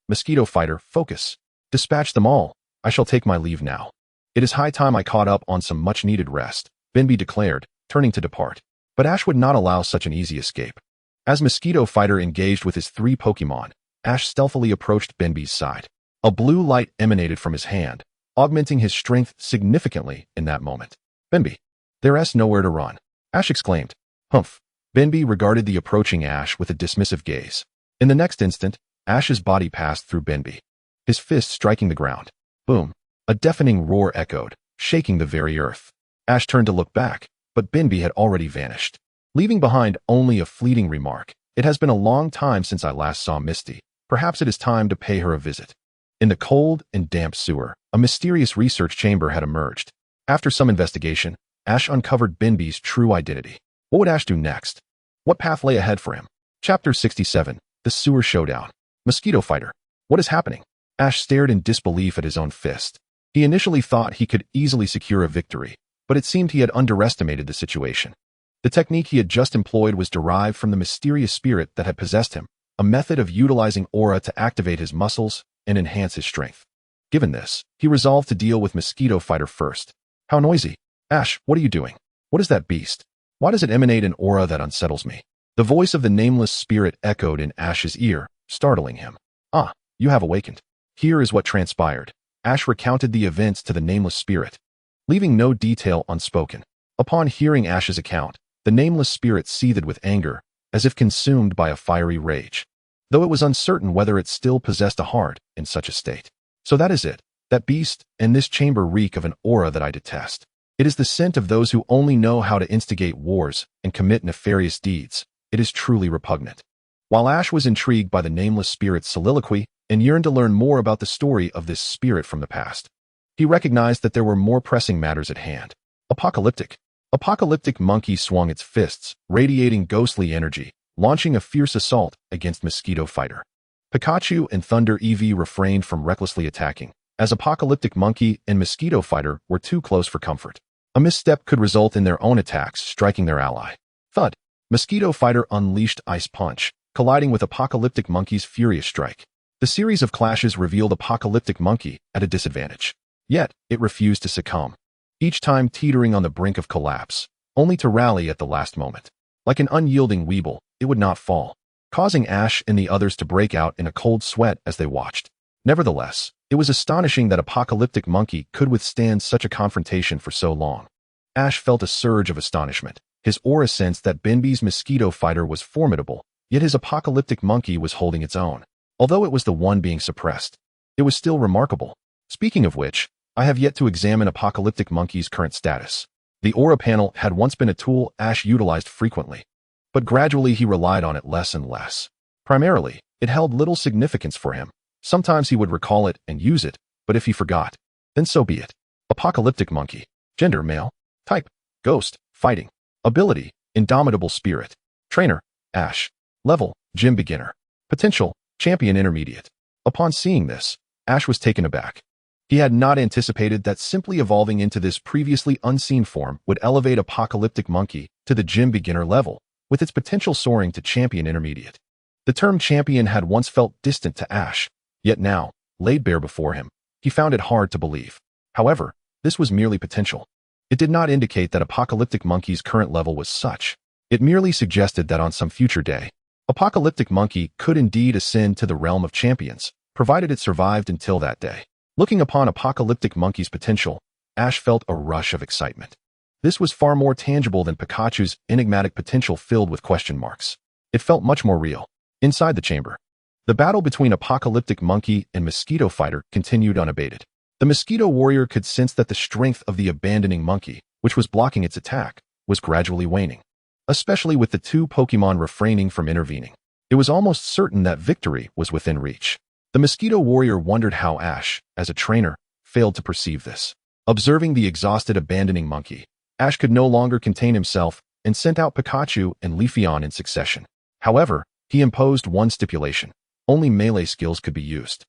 Mosquito Fighter, focus. Dispatch them all. I shall take my leave now. It is high time I caught up on some much-needed rest, Benby declared, turning to depart. But Ash would not allow such an easy escape. As Mosquito Fighter engaged with his 3 Pokémon, Ash stealthily approached Benby's side. A blue light emanated from his hand, augmenting his strength significantly in that moment. Benby, there's nowhere to run, Ash exclaimed. Humph. Benby regarded the approaching Ash with a dismissive gaze. In the next instant, Ash's body passed through Benby, his fist striking the ground. Boom. A deafening roar echoed, shaking the very earth. Ash turned to look back, but Benby had already vanished, leaving behind only a fleeting remark. It has been a long time since I last saw Misty. Perhaps it is time to pay her a visit. In the cold and damp sewer, a mysterious research chamber had emerged. After some investigation, Ash uncovered Binby's true identity. What would Ash do next? What path lay ahead for him? Chapter 67, The Sewer Showdown. Mosquito Fighter. What is happening? Ash stared in disbelief at his own fist. He initially thought he could easily secure a victory, but it seemed he had underestimated the situation. The technique he had just employed was derived from the mysterious spirit that had possessed him, a method of utilizing aura to activate his muscles and enhance his strength. Given this, he resolved to deal with Mosquito Fighter first. How noisy. Ash, what are you doing? What is that beast? Why does it emanate an aura that unsettles me? The voice of the nameless spirit echoed in Ash's ear, startling him. Ah, you have awakened. Here is what transpired. Ash recounted the events to the nameless spirit, leaving no detail unspoken. Upon hearing Ash's account, the nameless spirit seethed with anger, as if consumed by a fiery rage, though it was uncertain whether it still possessed a heart in such a state. So that is it. That beast and this chamber reek of an aura that I detest. It is the scent of those who only know how to instigate wars and commit nefarious deeds. It is truly repugnant. While Ash was intrigued by the nameless spirit's soliloquy and yearned to learn more about the story of this spirit from the past, he recognized that there were more pressing matters at hand. Apocalyptic monkey swung its fists, radiating ghostly energy, launching a fierce assault against Mosquito Fighter. Pikachu and Thunder EV refrained from recklessly attacking, as Apocalyptic Monkey and Mosquito Fighter were too close for comfort. A misstep could result in their own attacks striking their ally. Thud! Mosquito Fighter unleashed Ice Punch, colliding with Apocalyptic Monkey's furious strike. The series of clashes revealed Apocalyptic Monkey at a disadvantage. Yet, it refused to succumb, each time teetering on the brink of collapse, only to rally at the last moment. Like an unyielding weeble, it would not fall, causing Ash and the others to break out in a cold sweat as they watched. Nevertheless, it was astonishing that Apocalyptic Monkey could withstand such a confrontation for so long. Ash felt a surge of astonishment. His aura sensed that Binby's Mosquito Fighter was formidable, yet his Apocalyptic Monkey was holding its own. Although it was the one being suppressed, it was still remarkable. Speaking of which, I have yet to examine Apocalyptic Monkey's current status. The aura panel had once been a tool Ash utilized frequently, but gradually he relied on it less and less. Primarily, it held little significance for him. Sometimes he would recall it and use it, but if he forgot, then so be it. Apocalyptic Monkey. Gender, male. Type, ghost, fighting. Ability, indomitable spirit. Trainer, Ash. Level, gym beginner. Potential, champion intermediate. Upon seeing this, Ash was taken aback. He had not anticipated that simply evolving into this previously unseen form would elevate Apocalyptic Monkey to the gym beginner level, with its potential soaring to champion intermediate. The term champion had once felt distant to Ash, yet now, laid bare before him, he found it hard to believe. However, this was merely potential. It did not indicate that Apocalyptic Monkey's current level was such. It merely suggested that on some future day, Apocalyptic Monkey could indeed ascend to the realm of champions, provided it survived until that day. Looking upon Apocalyptic Monkey's potential, Ash felt a rush of excitement. This was far more tangible than Pikachu's enigmatic potential filled with question marks. It felt much more real. Inside the chamber, the battle between Apocalyptic Monkey and Mosquito Fighter continued unabated. The Mosquito Warrior could sense that the strength of the abandoning monkey, which was blocking its attack, was gradually waning, especially with the two Pokémon refraining from intervening. It was almost certain that victory was within reach. The Mosquito Warrior wondered how Ash, as a trainer, failed to perceive this. Observing the exhausted abandoning monkey, Ash could no longer contain himself and sent out Pikachu and Leafeon in succession. However, he imposed one stipulation. Only melee skills could be used.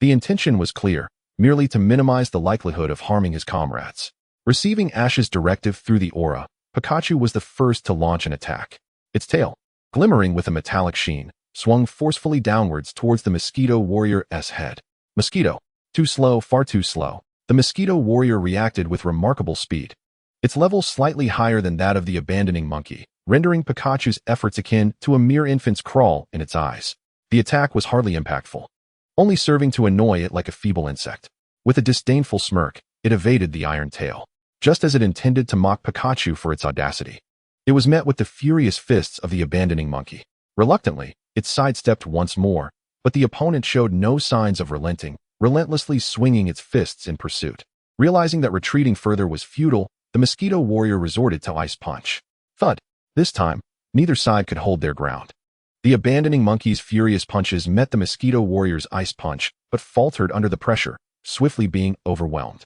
The intention was clear, merely to minimize the likelihood of harming his comrades. Receiving Ash's directive through the aura, Pikachu was the first to launch an attack. Its tail, glimmering with a metallic sheen, swung forcefully downwards towards the Mosquito Warrior's head. Mosquito. Too slow, far too slow. The Mosquito Warrior reacted with remarkable speed. Its level slightly higher than that of the abandoning monkey, rendering Pikachu's efforts akin to a mere infant's crawl in its eyes. The attack was hardly impactful, only serving to annoy it like a feeble insect. With a disdainful smirk, it evaded the iron tail, just as it intended to mock Pikachu for its audacity. It was met with the furious fists of the abandoning monkey. Reluctantly, it sidestepped once more, but the opponent showed no signs of relenting, relentlessly swinging its fists in pursuit. Realizing that retreating further was futile, the Mosquito Warrior resorted to Ice Punch. Thud! This time, neither side could hold their ground. The abandoning monkey's furious punches met the mosquito warrior's ice punch, but faltered under the pressure, swiftly being overwhelmed.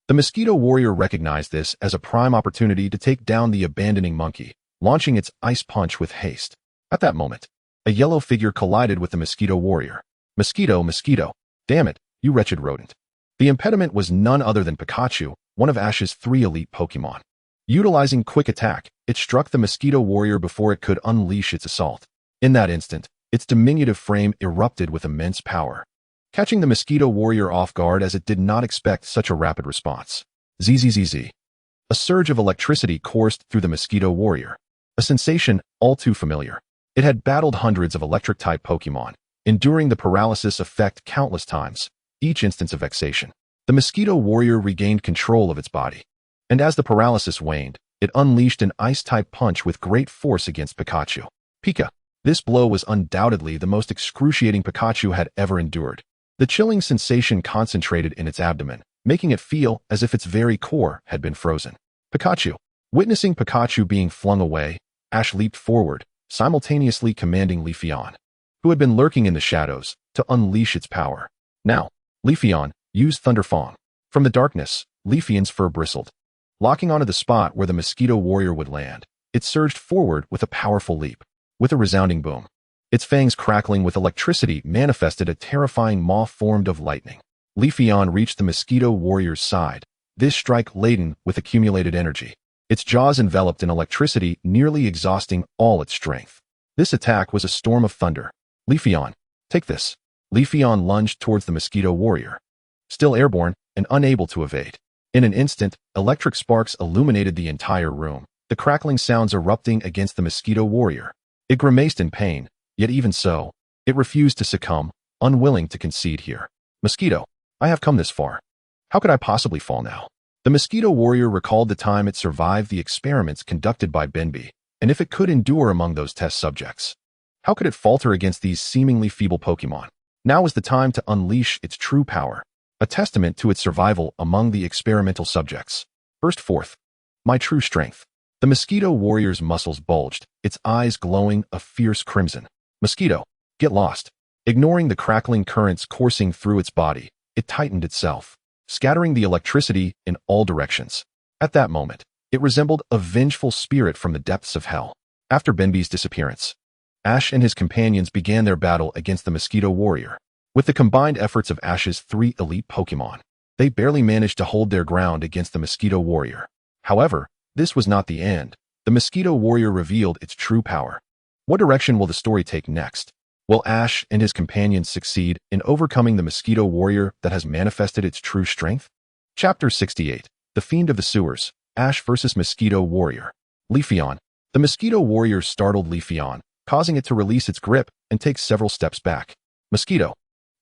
The mosquito warrior recognized this as a prime opportunity to take down the abandoning monkey, launching its ice punch with haste. At that moment, a yellow figure collided with the mosquito warrior. Mosquito, mosquito. Damn it, you wretched rodent. The impediment was none other than Pikachu, one of Ash's 3 elite Pokémon. Utilizing quick attack, it struck the mosquito warrior before it could unleash its assault. In that instant, its diminutive frame erupted with immense power, catching the mosquito warrior off guard as it did not expect such a rapid response. Zzz. A surge of electricity coursed through the mosquito warrior, a sensation all too familiar. It had battled hundreds of electric-type Pokémon, enduring the paralysis effect countless times, each instance of vexation. The mosquito warrior regained control of its body, and as the paralysis waned, it unleashed an ice-type punch with great force against Pikachu. Pika. This blow was undoubtedly the most excruciating Pikachu had ever endured. The chilling sensation concentrated in its abdomen, making it feel as if its very core had been frozen. Pikachu. Witnessing Pikachu being flung away, Ash leaped forward, simultaneously commanding Leafeon, who had been lurking in the shadows, to unleash its power. Now, Leafeon, use Thunderfang. From the darkness, Leafeon's fur bristled. Locking onto the spot where the mosquito warrior would land, it surged forward with a powerful leap. With a resounding boom, its fangs crackling with electricity manifested a terrifying maw formed of lightning. Leafeon reached the mosquito warrior's side, this strike laden with accumulated energy, its jaws enveloped in electricity nearly exhausting all its strength. This attack was a storm of thunder. Leafeon, take this. Leafeon lunged towards the mosquito warrior, still airborne and unable to evade. In an instant, electric sparks illuminated the entire room, the crackling sounds erupting against the mosquito warrior. It grimaced in pain, yet even so, it refused to succumb, unwilling to concede here. Mosquito, I have come this far. How could I possibly fall now? The mosquito warrior recalled the time it survived the experiments conducted by Benby, and if it could endure among those test subjects, how could it falter against these seemingly feeble Pokémon? Now was the time to unleash its true power, a testament to its survival among the experimental subjects. Burst forth, my true strength. The mosquito warrior's muscles bulged, its eyes glowing a fierce crimson. Mosquito, get lost. Ignoring the crackling currents coursing through its body, it tightened itself, scattering the electricity in all directions. At that moment, it resembled a vengeful spirit from the depths of hell. After Benby's disappearance, Ash and his companions began their battle against the mosquito warrior. With the combined efforts of Ash's 3 elite Pokémon, they barely managed to hold their ground against the mosquito warrior. However, this was not the end. The mosquito warrior revealed its true power. What direction will the story take next? Will Ash and his companions succeed in overcoming the mosquito warrior that has manifested its true strength? Chapter 68. The Fiend of the Sewers. Ash vs. Mosquito Warrior. Leafeon. The mosquito warrior startled Leafeon, causing it to release its grip and take several steps back. Mosquito.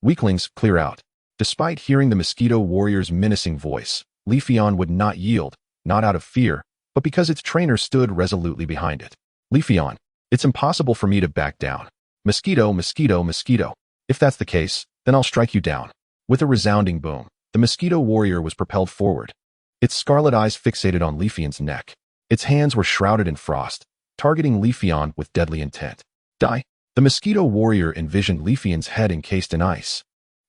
Weaklings, clear out. Despite hearing the mosquito warrior's menacing voice, Leafeon would not yield, not out of fear, but because its trainer stood resolutely behind it. Leafeon, it's impossible for me to back down. Mosquito, mosquito, mosquito. If that's the case, then I'll strike you down. With a resounding boom, the mosquito warrior was propelled forward, its scarlet eyes fixated on Leafeon's neck. Its hands were shrouded in frost, targeting Leafeon with deadly intent. Die. The mosquito warrior envisioned Leafeon's head encased in ice,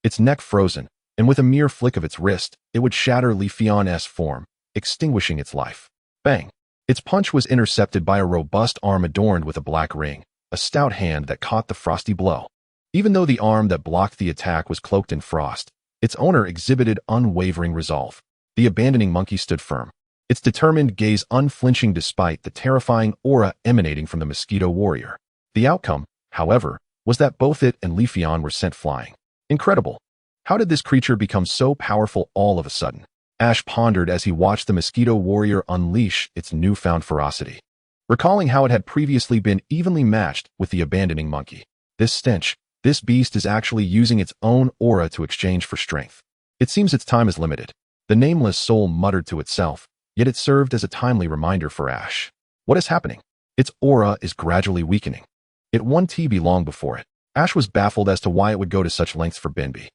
its neck frozen, and with a mere flick of its wrist, it would shatter Leafeon's form, extinguishing its life. Bang! Its punch was intercepted by a robust arm adorned with a black ring, a stout hand that caught the frosty blow. Even though the arm that blocked the attack was cloaked in frost, its owner exhibited unwavering resolve. The abandoning monkey stood firm, its determined gaze unflinching despite the terrifying aura emanating from the mosquito warrior. The outcome, however, was that both it and Leafeon were sent flying. Incredible! How did this creature become so powerful all of a sudden? Ash pondered as he watched the mosquito warrior unleash its newfound ferocity, recalling how it had previously been evenly matched with the abandoning monkey. This stench, this beast is actually using its own aura to exchange for strength. It seems its time is limited. The nameless soul muttered to itself, yet it served as a timely reminder for Ash. What is happening? Its aura is gradually weakening. It won TB long before it. Ash was baffled as to why it would go to such lengths for Benby,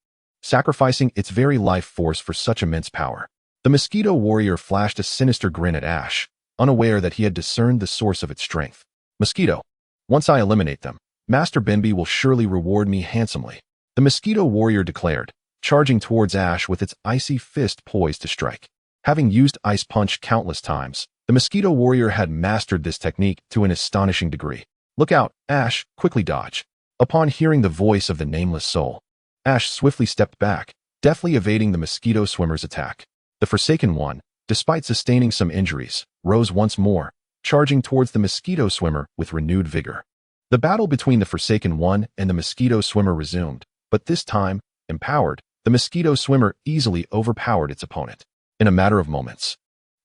sacrificing its very life force for such immense power. The mosquito warrior flashed a sinister grin at Ash, unaware that he had discerned the source of its strength. Mosquito. Once I eliminate them, Master Benby will surely reward me handsomely. The mosquito warrior declared, charging towards Ash with its icy fist poised to strike. Having used Ice Punch countless times, the mosquito warrior had mastered this technique to an astonishing degree. Look out, Ash, quickly dodge. Upon hearing the voice of the nameless soul, Ash swiftly stepped back, deftly evading the mosquito swimmer's attack. The Forsaken One, despite sustaining some injuries, rose once more, charging towards the mosquito swimmer with renewed vigor. The battle between the Forsaken One and the mosquito swimmer resumed, but this time, empowered, the mosquito swimmer easily overpowered its opponent. In a matter of moments,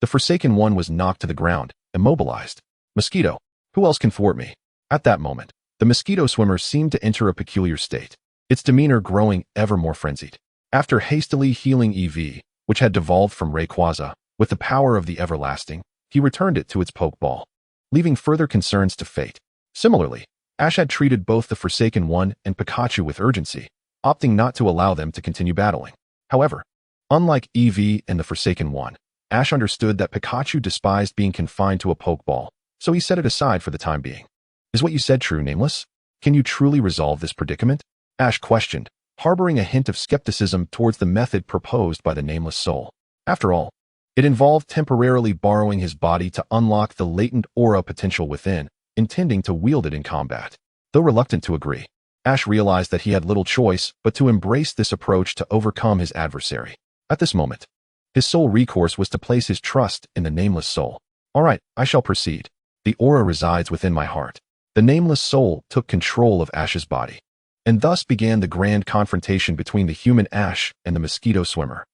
the Forsaken One was knocked to the ground, immobilized. Mosquito, who else can thwart me? At that moment, the mosquito swimmer seemed to enter a peculiar state, its demeanor growing ever more frenzied. After hastily healing EV, which had devolved from Rayquaza, with the power of the Everlasting, he returned it to its Pokeball, leaving further concerns to fate. Similarly, Ash had treated both the Forsaken One and Pikachu with urgency, opting not to allow them to continue battling. However, unlike EV and the Forsaken One, Ash understood that Pikachu despised being confined to a Pokeball, so he set it aside for the time being. Is what you said true, Nameless? Can you truly resolve this predicament? Ash questioned, harboring a hint of skepticism towards the method proposed by the Nameless Soul. After all, it involved temporarily borrowing his body to unlock the latent aura potential within, intending to wield it in combat. Though reluctant to agree, Ash realized that he had little choice but to embrace this approach to overcome his adversary. At this moment, his sole recourse was to place his trust in the Nameless Soul. All right, I shall proceed. The aura resides within my heart. The Nameless Soul took control of Ash's body, and thus began the grand confrontation between the human Ash and the mosquito swimmer.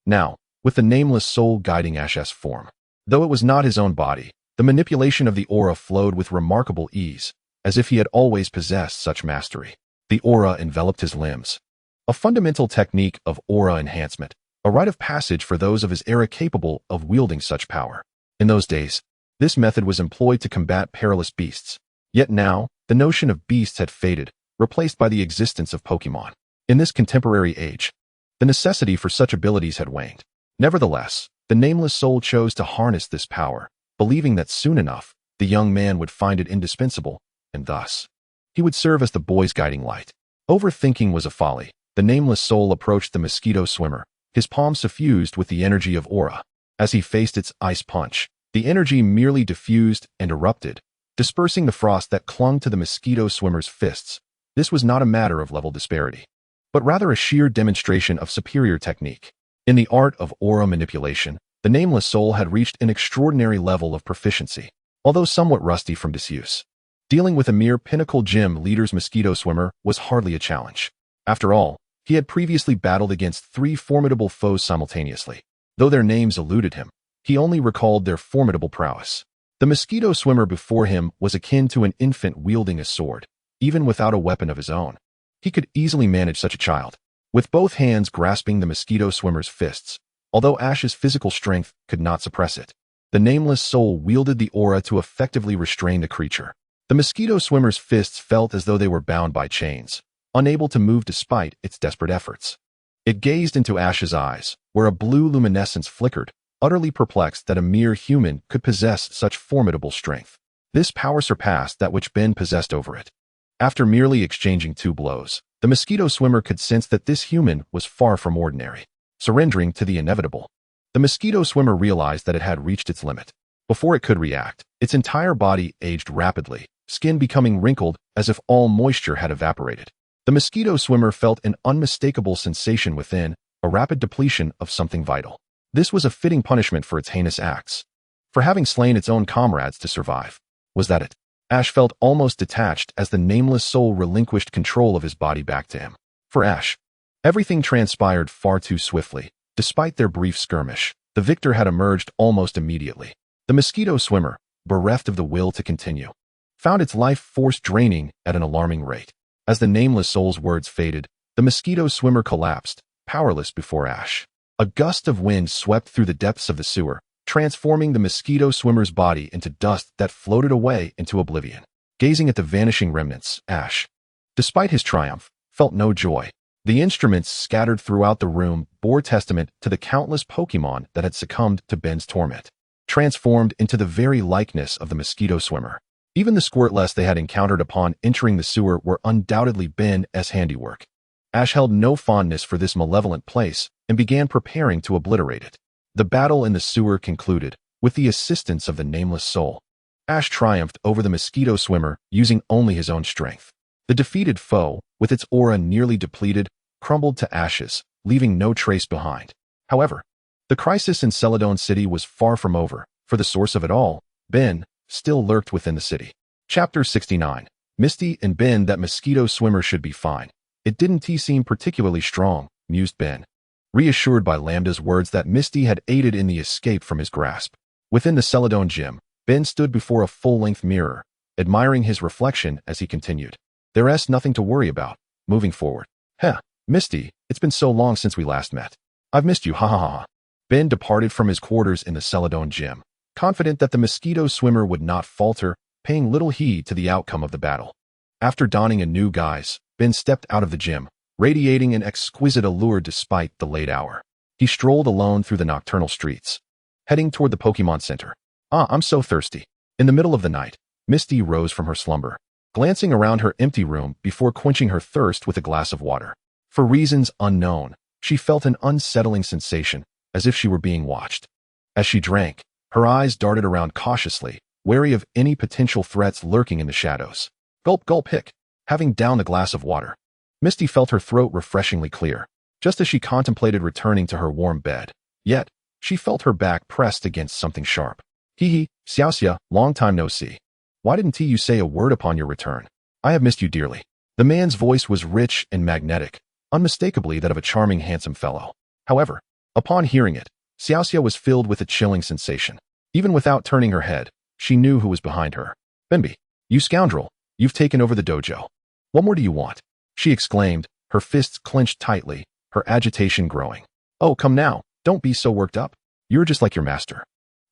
Now, with the Nameless Soul guiding Ash's form. Though it was not his own body, the manipulation of the aura flowed with remarkable ease, as if he had always possessed such mastery. The aura enveloped his limbs. A fundamental technique of aura enhancement, a rite of passage for those of his era capable of wielding such power. In those days, this method was employed to combat perilous beasts. Yet now, the notion of beasts had faded, replaced by the existence of Pokémon. In this contemporary age, the necessity for such abilities had waned. Nevertheless, the Nameless Soul chose to harness this power, believing that soon enough, the young man would find it indispensable, and thus, he would serve as the boy's guiding light. Overthinking was a folly. The Nameless Soul approached the mosquito swimmer, his palm suffused with the energy of aura. As he faced its ice punch, the energy merely diffused and erupted, dispersing the frost that clung to the mosquito swimmer's fists. This was not a matter of level disparity, but rather a sheer demonstration of superior technique. In the art of aura manipulation, the Nameless Soul had reached an extraordinary level of proficiency, although somewhat rusty from disuse. Dealing with a mere pinnacle gym leader's mosquito swimmer was hardly a challenge. After all, he had previously battled against 3 formidable foes simultaneously. Though their names eluded him, he only recalled their formidable prowess. The mosquito swimmer before him was akin to an infant wielding a sword, even without a weapon of his own. He could easily manage such a child, with both hands grasping the mosquito swimmer's fists, although Ash's physical strength could not suppress it. The Nameless Soul wielded the aura to effectively restrain the creature. The mosquito swimmer's fists felt as though they were bound by chains, unable to move despite its desperate efforts. It gazed into Ash's eyes, where a blue luminescence flickered, utterly perplexed that a mere human could possess such formidable strength. This power surpassed that which Ben possessed over it. After merely exchanging 2 blows, the mosquito swimmer could sense that this human was far from ordinary. Surrendering to the inevitable, the mosquito swimmer realized that it had reached its limit. Before it could react, its entire body aged rapidly, skin becoming wrinkled as if all moisture had evaporated. The mosquito swimmer felt an unmistakable sensation within, a rapid depletion of something vital. This was a fitting punishment for its heinous acts, for having slain its own comrades to survive. Was that it? Ash felt almost detached as the Nameless Soul relinquished control of his body back to him. For Ash, everything transpired far too swiftly. Despite their brief skirmish, the victor had emerged almost immediately. The mosquito swimmer, bereft of the will to continue, found its life force draining at an alarming rate. As the Nameless Soul's words faded, the mosquito swimmer collapsed, powerless before Ash. A gust of wind swept through the depths of the sewer, transforming the mosquito swimmer's body into dust that floated away into oblivion. Gazing at the vanishing remnants, Ash, despite his triumph, felt no joy. The instruments scattered throughout the room bore testament to the countless Pokémon that had succumbed to Ben's torment, transformed into the very likeness of the mosquito swimmer. Even the squirtless they had encountered upon entering the sewer were undoubtedly Ben's handiwork. Ash held no fondness for this malevolent place and began preparing to obliterate it. The battle in the sewer concluded, with the assistance of the nameless soul. Ash triumphed over the mosquito swimmer using only his own strength. The defeated foe, with its aura nearly depleted, crumbled to ashes, leaving no trace behind. However, the crisis in Celadon City was far from over, for the source of it all, Ben, still lurked within the city. Chapter 69. Misty and Ben. That mosquito swimmer should be fine. It didn't seem particularly strong, mused Ben, reassured by Lambda's words that Misty had aided in the escape from his grasp. Within the Celadon gym, Ben stood before a full-length mirror, admiring his reflection as he continued. There's nothing to worry about, moving forward. Heh, Misty, it's been so long since we last met. I've missed you, ha ha ha. Ben departed from his quarters in the Celadon gym, confident that the mosquito swimmer would not falter, paying little heed to the outcome of the battle. After donning a new guise, Ben stepped out of the gym, radiating an exquisite allure despite the late hour. He strolled alone through the nocturnal streets, heading toward the Pokémon Center. I'm so thirsty. In the middle of the night, Misty rose from her slumber, glancing around her empty room before quenching her thirst with a glass of water. For reasons unknown, she felt an unsettling sensation, as if she were being watched. As she drank, her eyes darted around cautiously, wary of any potential threats lurking in the shadows. Gulp, gulp, hic. Having downed the glass of water, Misty felt her throat refreshingly clear, just as she contemplated returning to her warm bed. Yet, she felt her back pressed against something sharp. Hee, Xiaoxia, long time no see. Why didn't you say a word upon your return? I have missed you dearly. The man's voice was rich and magnetic, unmistakably that of a charming, handsome fellow. However, upon hearing it, Xiaoxia was filled with a chilling sensation. Even without turning her head, she knew who was behind her. Benby, you scoundrel, you've taken over the dojo. What more do you want? She exclaimed, her fists clenched tightly, her agitation growing. Oh, come now, don't be so worked up. You're just like your master.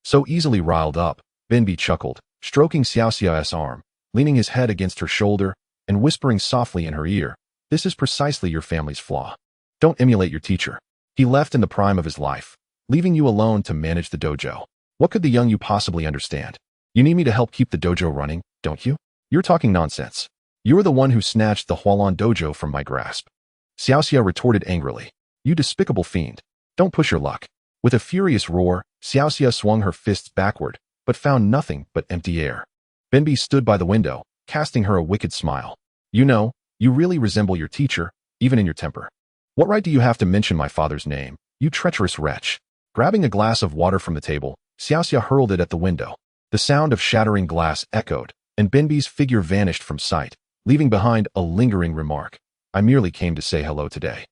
So easily riled up, Benby chuckled, stroking Xiaoxia's arm, leaning his head against her shoulder, and whispering softly in her ear, this is precisely your family's flaw. Don't emulate your teacher. He left in the prime of his life, leaving you alone to manage the dojo. What could the young you possibly understand? You need me to help keep the dojo running, don't you? You're talking nonsense. You're the one who snatched the Hualan dojo from my grasp. Xiaoxia retorted angrily. You despicable fiend. Don't push your luck. With a furious roar, Xiaoxia swung her fists backward, but found nothing but empty air. Benby stood by the window, casting her a wicked smile. You know, you really resemble your teacher, even in your temper. What right do you have to mention my father's name, you treacherous wretch? Grabbing a glass of water from the table, Xiaoxia hurled it at the window. The sound of shattering glass echoed, and Benby's figure vanished from sight, leaving behind a lingering remark. I merely came to say hello today.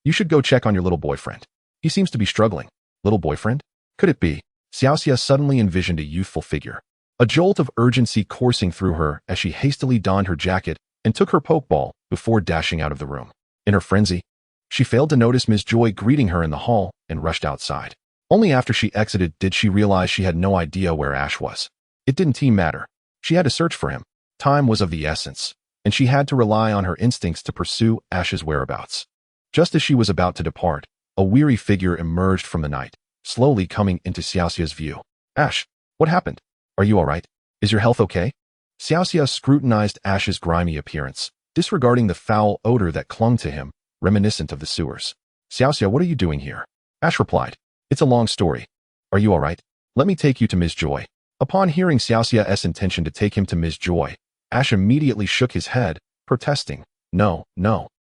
You should go check on your little boyfriend. He seems to be struggling. Little boyfriend? Could it be? Xiaoxia suddenly envisioned a youthful figure. A jolt of urgency coursing through her as she hastily donned her jacket and took her pokeball before dashing out of the room. In her frenzy, she failed to notice Ms. Joy greeting her in the hall and rushed outside. Only after she exited did she realize she had no idea where Ash was. It didn't matter. She had to search for him. Time was of the essence, and she had to rely on her instincts to pursue Ash's whereabouts. Just as she was about to depart, a weary figure emerged from the night, slowly coming into Xiaoxia's view. Ash, what happened? Are you all right? Is your health okay? Xiaoxia scrutinized Ash's grimy appearance, disregarding the foul odor that clung to him, reminiscent of the sewers. Xiaoxia, what are you doing here? Ash replied. It's a long story. Are you all right? Let me take you to Ms. Joy. Upon hearing Xiaoxia's intention to take him to Ms. Joy, Ash immediately shook his head, protesting. No,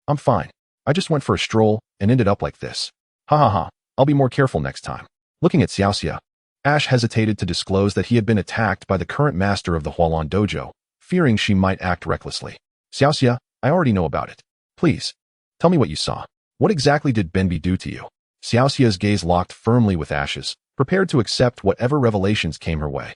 I'm fine. I just went for a stroll and ended up like this. Ha ha ha, I'll be more careful next time. Looking at Xiaoxia, Ash hesitated to disclose that he had been attacked by the current master of the Hualan dojo, fearing she might act recklessly. Xiaoxia, I already know about it. Please, tell me what you saw. What exactly did Benby do to you? Xiaoxia's gaze locked firmly with Ash's, prepared to accept whatever revelations came her way.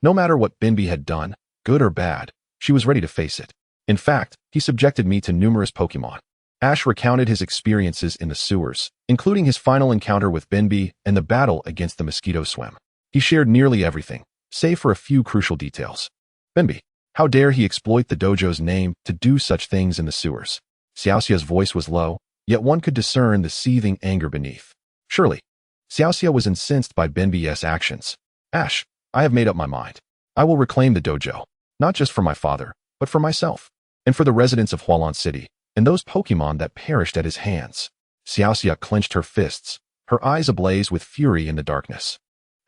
No matter what Benby had done, good or bad, she was ready to face it. In fact, he subjected me to numerous Pokémon. Ash recounted his experiences in the sewers, including his final encounter with Benby and the battle against the mosquito swim. He shared nearly everything, save for a few crucial details. Benby, how dare he exploit the dojo's name to do such things in the sewers? Xiaoxia's voice was low, yet one could discern the seething anger beneath. Surely, Xiaoxia was incensed by Benby's actions. Ash, I have made up my mind. I will reclaim the dojo. Not just for my father, but for myself. And for the residents of Hualan City, and those Pokémon that perished at his hands. Xiaoxia clenched her fists, her eyes ablaze with fury in the darkness.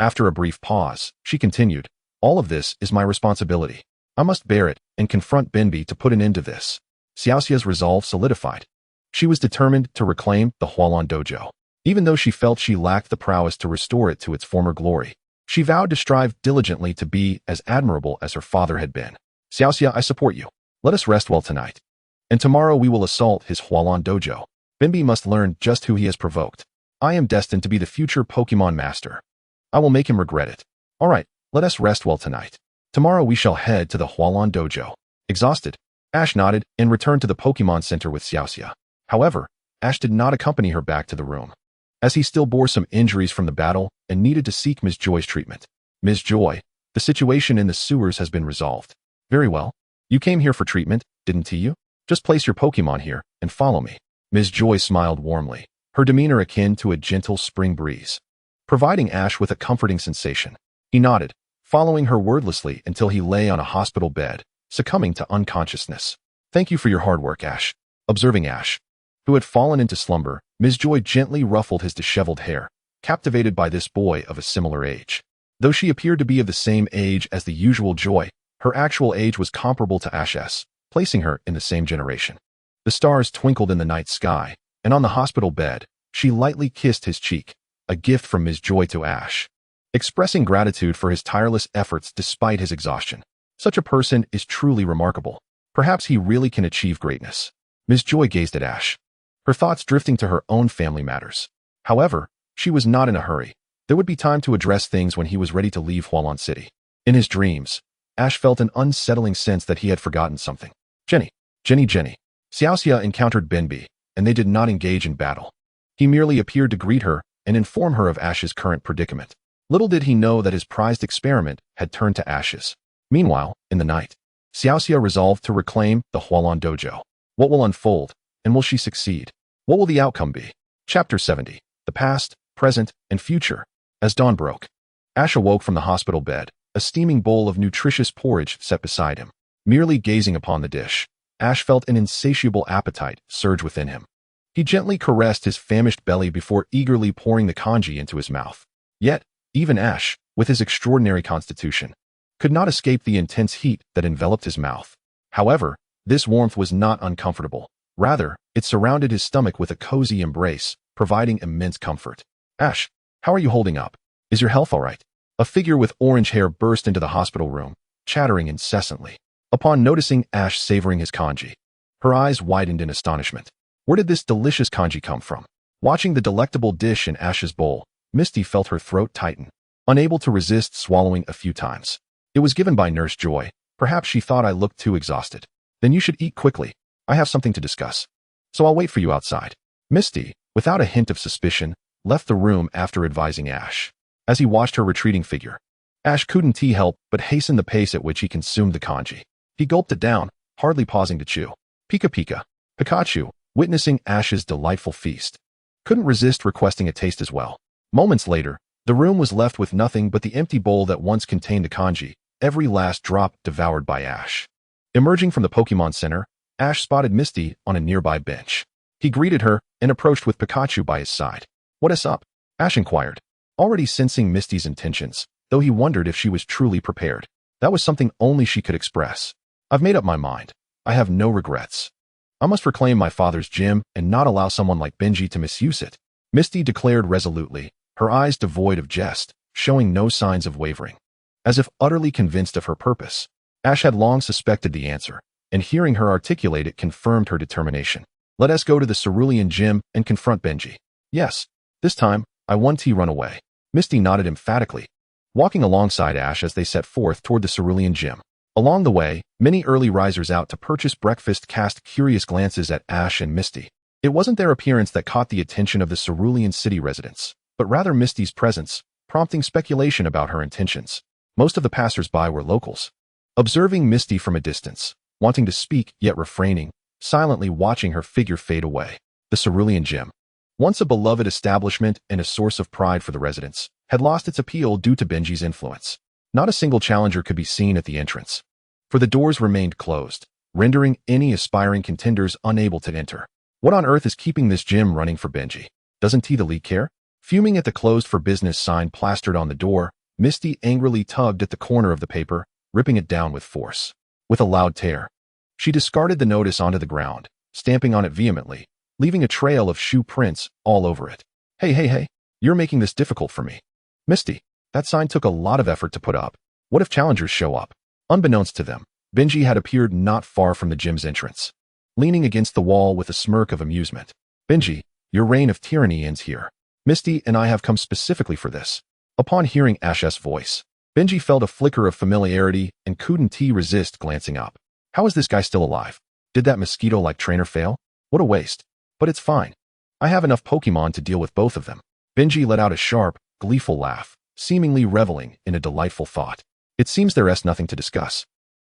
After a brief pause, she continued, all of this is my responsibility. I must bear it and confront Benbi to put an end to this. Xiaoxia's resolve solidified. She was determined to reclaim the Hualan Dojo. Even though she felt she lacked the prowess to restore it to its former glory, she vowed to strive diligently to be as admirable as her father had been. Xiaoxia, I support you. Let us rest well tonight. And tomorrow we will assault his Hualan Dojo. Benbi must learn just who he has provoked. I am destined to be the future Pokémon Master. I will make him regret it. All right, let us rest well tonight. Tomorrow we shall head to the Hualan Dojo. Exhausted, Ash nodded and returned to the Pokémon Center with Xiaoxia. However, Ash did not accompany her back to the room, as he still bore some injuries from the battle and needed to seek Ms. Joy's treatment. Ms. Joy, the situation in the sewers has been resolved. Very well. You came here for treatment, didn't you? Just place your Pokémon here and follow me. Ms. Joy smiled warmly, her demeanor akin to a gentle spring breeze, providing Ash with a comforting sensation. He nodded, following her wordlessly until he lay on a hospital bed, succumbing to unconsciousness. Thank you for your hard work, Ash. Observing Ash, who had fallen into slumber, Ms. Joy gently ruffled his disheveled hair, captivated by this boy of a similar age. Though she appeared to be of the same age as the usual Joy, her actual age was comparable to Ash's, placing her in the same generation. The stars twinkled in the night sky, and on the hospital bed, she lightly kissed his cheek, a gift from Ms. Joy to Ash, expressing gratitude for his tireless efforts despite his exhaustion. Such a person is truly remarkable. Perhaps he really can achieve greatness. Ms. Joy gazed at Ash, her thoughts drifting to her own family matters. However, she was not in a hurry. There would be time to address things when he was ready to leave Hualan City. In his dreams, Ash felt an unsettling sense that he had forgotten something. Jenny. Xiaoxia encountered Benbi, and they did not engage in battle. He merely appeared to greet her and inform her of Ash's current predicament. Little did he know that his prized experiment had turned to ashes. Meanwhile, in the night, Xiaoxia resolved to reclaim the Hualan Dojo. What will unfold, and will she succeed? What will the outcome be? Chapter 70. The Past, Present, and Future. As dawn broke, Ash awoke from the hospital bed, a steaming bowl of nutritious porridge set beside him. Merely gazing upon the dish, Ash felt an insatiable appetite surge within him. He gently caressed his famished belly before eagerly pouring the kanji into his mouth. Yet, even Ash, with his extraordinary constitution, could not escape the intense heat that enveloped his mouth. However, this warmth was not uncomfortable. Rather, it surrounded his stomach with a cozy embrace, providing immense comfort. Ash, how are you holding up? Is your health all right? A figure with orange hair burst into the hospital room, chattering incessantly. Upon noticing Ash savoring his kanji, her eyes widened in astonishment. Where did this delicious kanji come from? Watching the delectable dish in Ash's bowl, Misty felt her throat tighten, unable to resist swallowing a few times. It was given by Nurse Joy. Perhaps she thought I looked too exhausted. Then you should eat quickly. I have something to discuss. So I'll wait for you outside. Misty, without a hint of suspicion, left the room after advising Ash. As he watched her retreating figure, Ash couldn't help but hasten the pace at which he consumed the kanji. He gulped it down, hardly pausing to chew. Pika. Pikachu, witnessing Ash's delightful feast, couldn't resist requesting a taste as well. Moments later, the room was left with nothing but the empty bowl that once contained the kanji, every last drop devoured by Ash. Emerging from the Pokémon Center, Ash spotted Misty on a nearby bench. He greeted her and approached with Pikachu by his side. What is up? Ash inquired, already sensing Misty's intentions, though he wondered if she was truly prepared. That was something only she could express. I've made up my mind. I have no regrets. I must reclaim my father's gym and not allow someone like Benji to misuse it, Misty declared resolutely, her eyes devoid of jest, showing no signs of wavering. As if utterly convinced of her purpose, Ash had long suspected the answer, and hearing her articulate it confirmed her determination. Let us go to the Cerulean Gym and confront Benji. Yes, this time, I want to run away. Misty nodded emphatically, walking alongside Ash as they set forth toward the Cerulean Gym. Along the way, many early risers out to purchase breakfast cast curious glances at Ash and Misty. It wasn't their appearance that caught the attention of the Cerulean City residents, but rather Misty's presence, prompting speculation about her intentions. Most of the passers-by were locals, observing Misty from a distance, wanting to speak yet refraining, silently watching her figure fade away. The Cerulean Gym, once a beloved establishment and a source of pride for the residents, had lost its appeal due to Benji's influence. Not a single challenger could be seen at the entrance. for the doors remained closed, rendering any aspiring contenders unable to enter. What on earth is keeping this gym running for Benji? Doesn't he the league care? Fuming at the closed for business sign plastered on the door, Misty angrily tugged at the corner of the paper, ripping it down with force. With a loud tear, she discarded the notice onto the ground, stamping on it vehemently, leaving a trail of shoe prints all over it. Hey, you're making this difficult for me. Misty, that sign took a lot of effort to put up. What if challengers show up? Unbeknownst to them, Benji had appeared not far from the gym's entrance, leaning against the wall with a smirk of amusement. Benji, your reign of tyranny ends here. Misty and I have come specifically for this. Upon hearing Ash's voice, Benji felt a flicker of familiarity and couldn't resist glancing up. How is this guy still alive? Did that mosquito-like trainer fail? What a waste. But it's fine. I have enough Pokemon to deal with both of them. Benji let out a sharp, gleeful laugh, seemingly reveling in a delightful thought. It seems there's nothing to discuss.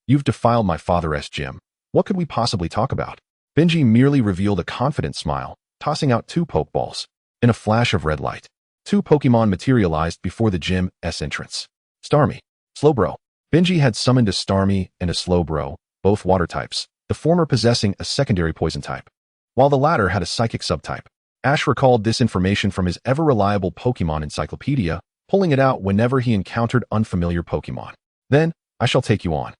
You've defiled my father's gym. What could we possibly talk about? Benji merely revealed a confident smile, tossing out 2 Pokeballs. In a flash of red light, 2 Pokemon materialized before the gym's entrance. Starmie, Slowbro. Benji had summoned a Starmie and a Slowbro, both water types, the former possessing a secondary poison type, while the latter had a psychic subtype. Ash recalled this information from his ever-reliable Pokemon encyclopedia, pulling it out whenever he encountered unfamiliar Pokemon. Then, I shall take you on.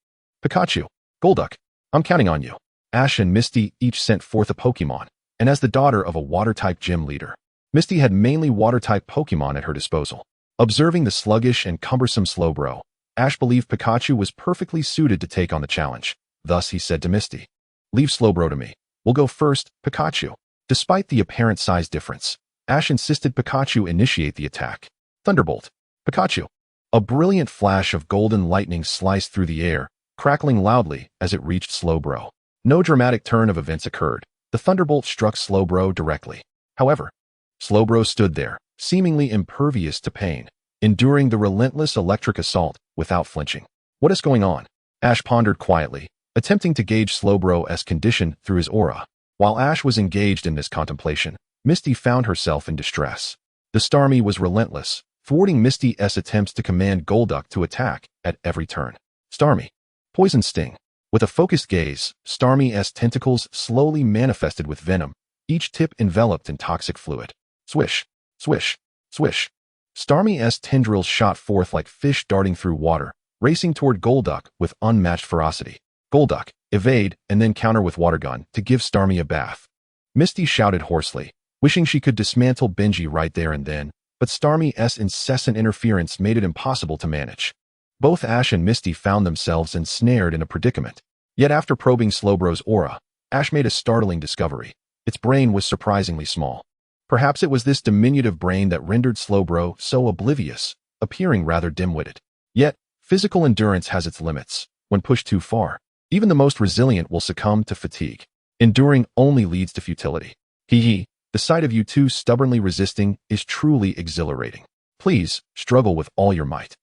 Pikachu, Golduck, I'm counting on you. Ash and Misty each sent forth a Pokemon, and as the daughter of a water-type gym leader, Misty had mainly water-type Pokemon at her disposal. Observing the sluggish and cumbersome Slowbro, Ash believed Pikachu was perfectly suited to take on the challenge. Thus, he said to Misty, "Leave Slowbro to me. We'll go first, Pikachu." Despite the apparent size difference, Ash insisted Pikachu initiate the attack. Thunderbolt. Pikachu. A brilliant flash of golden lightning sliced through the air, crackling loudly as it reached Slowbro. No dramatic turn of events occurred. The Thunderbolt struck Slowbro directly. However, Slowbro stood there, seemingly impervious to pain, enduring the relentless electric assault without flinching. What is going on? Ash pondered quietly, attempting to gauge Slowbro's condition through his aura. While Ash was engaged in this contemplation, Misty found herself in distress. The Starmie was relentless, thwarting Misty's attempts to command Golduck to attack at every turn. Starmie. Poison Sting. With a focused gaze, Starmie's tentacles slowly manifested with venom, each tip enveloped in toxic fluid. Swish, swish, swish. Starmie's tendrils shot forth like fish darting through water, racing toward Golduck with unmatched ferocity. Golduck, evade, and then counter with Water Gun to give Starmie a bath. Misty shouted hoarsely, wishing she could dismantle Benji right there and then, but Starmie's incessant interference made it impossible to manage. Both Ash and Misty found themselves ensnared in a predicament. Yet after probing Slowbro's aura, Ash made a startling discovery. Its brain was surprisingly small. Perhaps it was this diminutive brain that rendered Slowbro so oblivious, appearing rather dim-witted. Yet, physical endurance has its limits. When pushed too far, even the most resilient will succumb to fatigue. Enduring only leads to futility. The sight of you two stubbornly resisting is truly exhilarating. Please, struggle with all your might.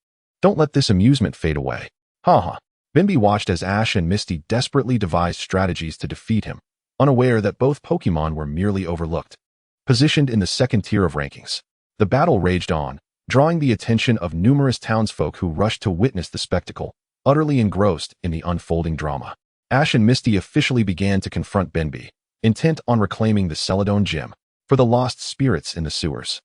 Don't let this amusement fade away. Ha. Bimby watched as Ash and Misty desperately devised strategies to defeat him, unaware that both Pokemon were merely overlooked. Positioned in the second tier of rankings, the battle raged on, drawing the attention of numerous townsfolk who rushed to witness the spectacle, utterly engrossed in the unfolding drama. Ash and Misty officially began to confront Benby, intent on reclaiming the Celadon gym for the lost spirits in the sewers.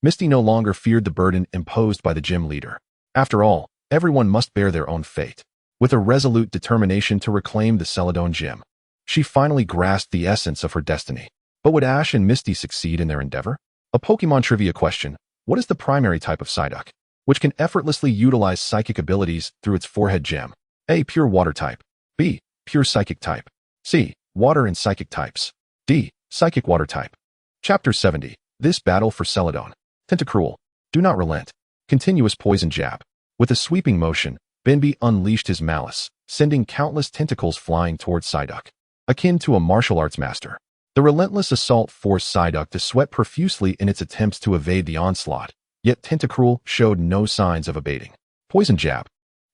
Misty no longer feared the burden imposed by the gym leader. After all, everyone must bear their own fate. With a resolute determination to reclaim the Celadon gym, she finally grasped the essence of her destiny. But would Ash and Misty succeed in their endeavor? A Pokemon trivia question: what is the primary type of Psyduck, which can effortlessly utilize psychic abilities through its forehead gem? A. Pure water type. B. Pure psychic type. C. Water and psychic types. D. Psychic water type. Chapter 70. This battle for Celadon. Tentacruel. Do not relent. Continuous poison jab. With a sweeping motion, Benby unleashed his malice, sending countless tentacles flying towards Psyduck. Akin to a martial arts master, the relentless assault forced Psyduck to sweat profusely in its attempts to evade the onslaught, yet Tentacruel showed no signs of abating. Poison jab.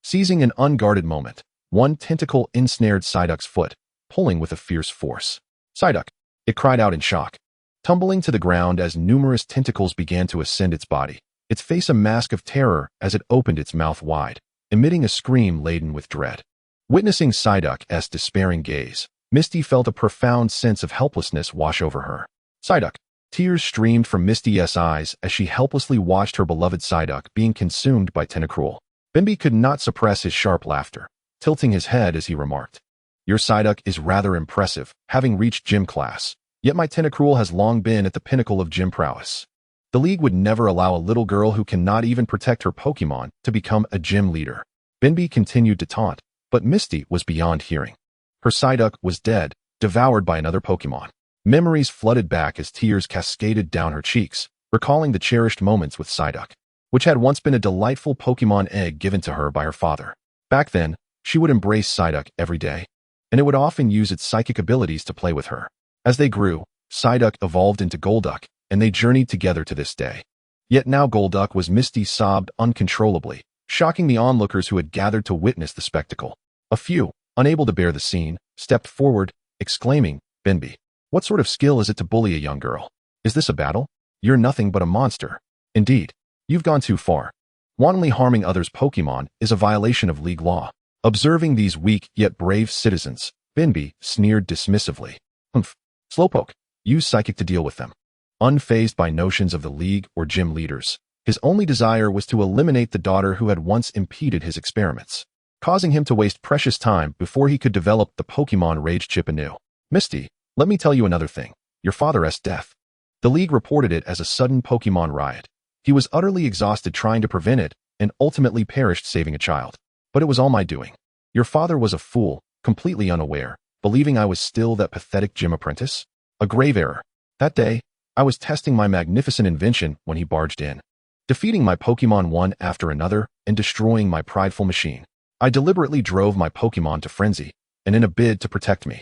Seizing an unguarded moment, one tentacle ensnared Psyduck's foot, pulling with a fierce force. Psyduck! It cried out in shock, tumbling to the ground as numerous tentacles began to ascend its body, its face a mask of terror as it opened its mouth wide, emitting a scream laden with dread. Witnessing Psyduck's despairing gaze, Misty felt a profound sense of helplessness wash over her. Psyduck. Tears streamed from Misty's eyes as she helplessly watched her beloved Psyduck being consumed by Tentacruel. Bimby could not suppress his sharp laughter, tilting his head as he remarked, "Your Psyduck is rather impressive, having reached gym class. Yet my Tentacruel has long been at the pinnacle of gym prowess. The League would never allow a little girl who cannot even protect her Pokémon to become a gym leader." Bimby continued to taunt, but Misty was beyond hearing. Her Psyduck was dead, devoured by another Pokémon. Memories flooded back as tears cascaded down her cheeks, recalling the cherished moments with Psyduck, which had once been a delightful Pokémon egg given to her by her father. Back then, she would embrace Psyduck every day, and it would often use its psychic abilities to play with her. As they grew, Psyduck evolved into Golduck, and they journeyed together to this day. Yet now Golduck was Misty sobbed uncontrollably, shocking the onlookers who had gathered to witness the spectacle. A few, unable to bear the scene, stepped forward, exclaiming, "Bimby, what sort of skill is it to bully a young girl? Is this a battle? You're nothing but a monster. Indeed, you've gone too far. Wantonly harming others' Pokémon is a violation of League law." Observing these weak yet brave citizens, Bimby sneered dismissively. "Humph. Slowpoke, use Psychic to deal with them." Unfazed by notions of the League or gym leaders, his only desire was to eliminate the daughter who had once impeded his experiments, causing him to waste precious time before he could develop the Pokémon Rage Chip anew. "Misty, let me tell you another thing. Your father's death. The League reported it as a sudden Pokémon riot. He was utterly exhausted trying to prevent it and ultimately perished saving a child. But it was all my doing. Your father was a fool, completely unaware, believing I was still that pathetic gym apprentice. A grave error. That day, I was testing my magnificent invention when he barged in, defeating my Pokémon one after another and destroying my prideful machine. I deliberately drove my Pokémon to frenzy, and in a bid to protect me,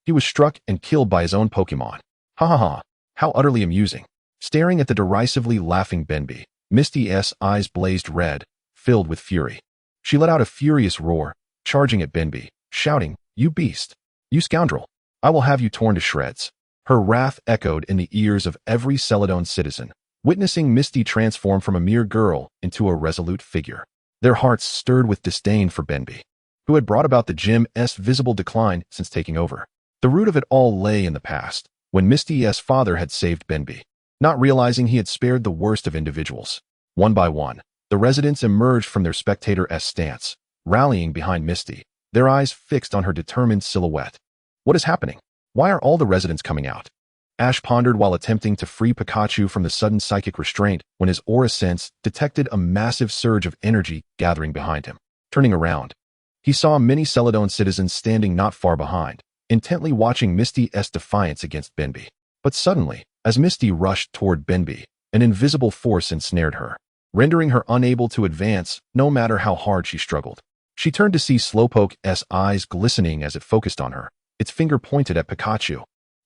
he was struck and killed by his own Pokémon. Ha ha ha, how utterly amusing." Staring at the derisively laughing Bimby, Misty's eyes blazed red, filled with fury. She let out a furious roar, charging at Bimby, shouting, "You beast! You scoundrel! I will have you torn to shreds." Her wrath echoed in the ears of every Celadon citizen, witnessing Misty transform from a mere girl into a resolute figure. Their hearts stirred with disdain for Bimby, who had brought about the gym's visible decline since taking over. The root of it all lay in the past, when Misty's father had saved Bimby, not realizing he had spared the worst of individuals. One by one, the residents emerged from their spectator-esque stance, rallying behind Misty, their eyes fixed on her determined silhouette. "What is happening? Why are all the residents coming out?" Ash pondered while attempting to free Pikachu from the sudden psychic restraint when his aura sense detected a massive surge of energy gathering behind him. Turning around, he saw many Celadon citizens standing not far behind, intently watching Misty's defiance against Bimby. But suddenly, as Misty rushed toward Bimby, an invisible force ensnared her, rendering her unable to advance no matter how hard she struggled. She turned to see Slowpoke's eyes glistening as it focused on her, its finger pointed at Pikachu,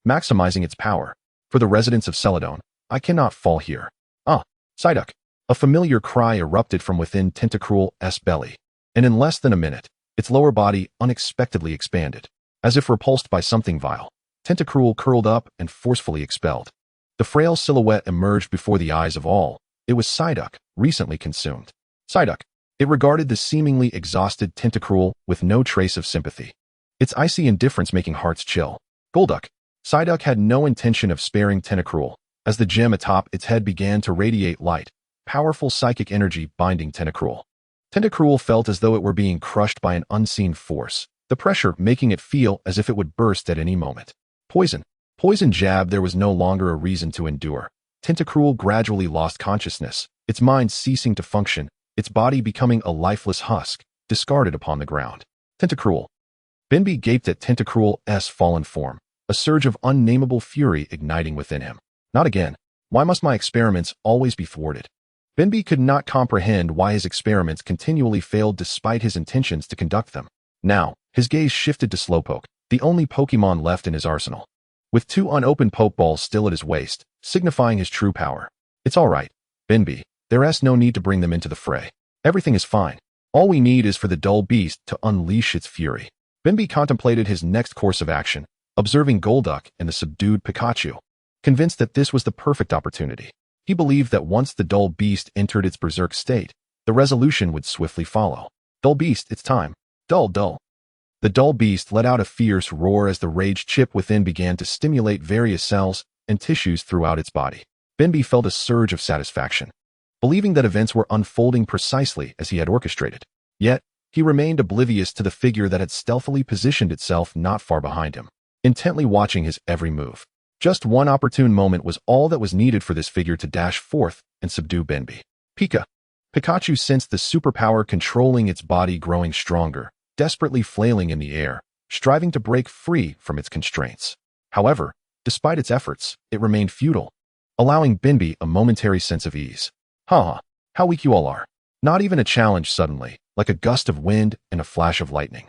maximizing its power. "For the residents of Celadon, I cannot fall here." "Ah, Psyduck!" A familiar cry erupted from within Tentacruel's belly, and in less than a minute, its lower body unexpectedly expanded. As if repulsed by something vile, Tentacruel curled up and forcefully expelled. The frail silhouette emerged before the eyes of all. It was Psyduck, recently consumed. Psyduck. It regarded the seemingly exhausted Tentacruel with no trace of sympathy, its icy indifference making hearts chill. Golduck. Psyduck had no intention of sparing Tentacruel, as the gem atop its head began to radiate light, powerful psychic energy binding Tentacruel. Tentacruel felt as though it were being crushed by an unseen force, the pressure making it feel as if it would burst at any moment. Poison. Poison jab. There was no longer a reason to endure. Tentacruel gradually lost consciousness, its mind ceasing to function, its body becoming a lifeless husk, discarded upon the ground. Tentacruel. Bimby gaped at Tentacruel's fallen form, a surge of unnameable fury igniting within him. Not again. Why must my experiments always be thwarted? Bimby could not comprehend why his experiments continually failed despite his intentions to conduct them. Now, his gaze shifted to Slowpoke, the only Pokémon left in his arsenal, with 2 unopened Pokeballs still at his waist, signifying his true power. "It's all right, Bimby. There's no need to bring them into the fray. Everything is fine. All we need is for the dull beast to unleash its fury." Bimby contemplated his next course of action, observing Golduck and the subdued Pikachu, convinced that this was the perfect opportunity. He believed that once the dull beast entered its berserk state, the resolution would swiftly follow. "Dull beast, it's time. Dull, dull." The dull beast let out a fierce roar as the rage chip within began to stimulate various cells and tissues throughout its body. Benby felt a surge of satisfaction, believing that events were unfolding precisely as he had orchestrated. Yet, he remained oblivious to the figure that had stealthily positioned itself not far behind him, intently watching his every move. Just one opportune moment was all that was needed for this figure to dash forth and subdue Benby. Pika. Pikachu sensed the superpower controlling its body growing stronger, desperately flailing in the air, striving to break free from its constraints. However, despite its efforts, it remained futile, allowing Benby a momentary sense of ease. Haha, how weak you all are. Not even a challenge suddenly, like a gust of wind and a flash of lightning.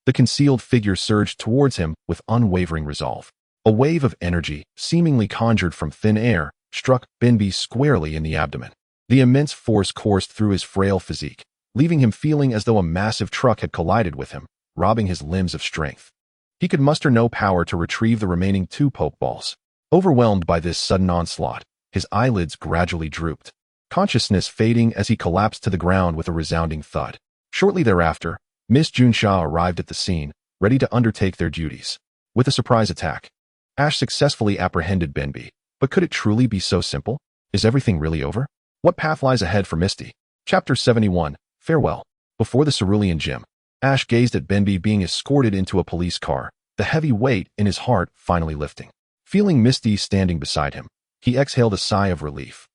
The concealed figure surged towards him with unwavering resolve. A wave of energy, seemingly conjured from thin air, struck Benby squarely in the abdomen. The immense force coursed through his frail physique, leaving him feeling as though a massive truck had collided with him, robbing his limbs of strength. He could muster no power to retrieve the remaining 2 Pokeballs. Overwhelmed by this sudden onslaught, his eyelids gradually drooped, consciousness fading as he collapsed to the ground with a resounding thud. Shortly thereafter, Miss Junsha arrived at the scene, ready to undertake their duties. With a surprise attack, Ash successfully apprehended Benby. But could it truly be so simple? Is everything really over? What path lies ahead for Misty? Chapter 71, Farewell. Before the Cerulean Gym, Ash gazed at Benby being escorted into a police car, the heavy weight in his heart finally lifting. Feeling Misty standing beside him, he exhaled a sigh of relief.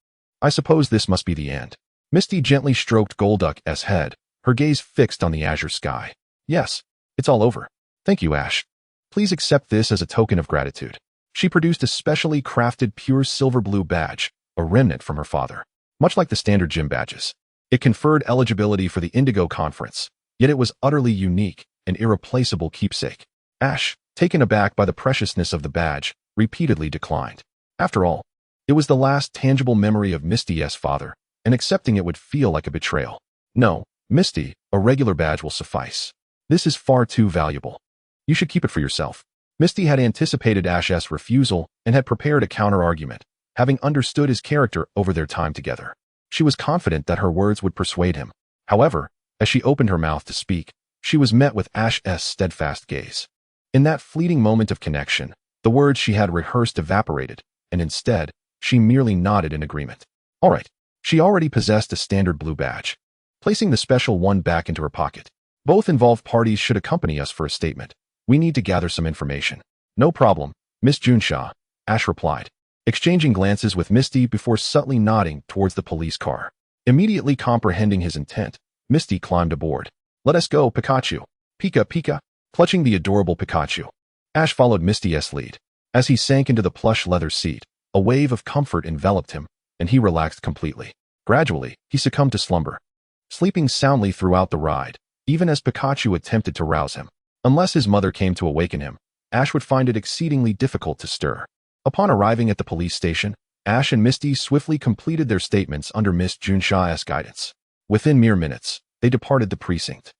I suppose this must be the end. Misty gently stroked Golduck's head, her gaze fixed on the azure sky. Yes, it's all over. Thank you, Ash. Please accept this as a token of gratitude. She produced a specially crafted pure silver blue badge, a remnant from her father. Much like the standard gym badges, it conferred eligibility for the Indigo Conference, yet it was utterly unique, an irreplaceable keepsake. Ash, taken aback by the preciousness of the badge, repeatedly declined. After all, it was the last tangible memory of Misty's father, and accepting it would feel like a betrayal. No, Misty, a regular badge will suffice. This is far too valuable. You should keep it for yourself. Misty had anticipated Ash's refusal and had prepared a counter-argument, having understood his character over their time together. She was confident that her words would persuade him. However, as she opened her mouth to speak, she was met with Ash's steadfast gaze. In that fleeting moment of connection, the words she had rehearsed evaporated, and instead, she merely nodded in agreement. All right. She already possessed a standard blue badge. Placing the special one back into her pocket. Both involved parties should accompany us for a statement. We need to gather some information. No problem, Miss Junsha, Ash replied, exchanging glances with Misty before subtly nodding towards the police car. Immediately comprehending his intent, Misty climbed aboard. Let us go, Pikachu. Pika Pika, clutching the adorable Pikachu. Ash followed Misty's lead. As he sank into the plush leather seat, a wave of comfort enveloped him, and he relaxed completely. Gradually, he succumbed to slumber, sleeping soundly throughout the ride, even as Pikachu attempted to rouse him. Unless his mother came to awaken him, Ash would find it exceedingly difficult to stir. Upon arriving at the police station, Ash and Misty swiftly completed their statements under Miss Junsha's guidance. Within mere minutes, they departed the precinct.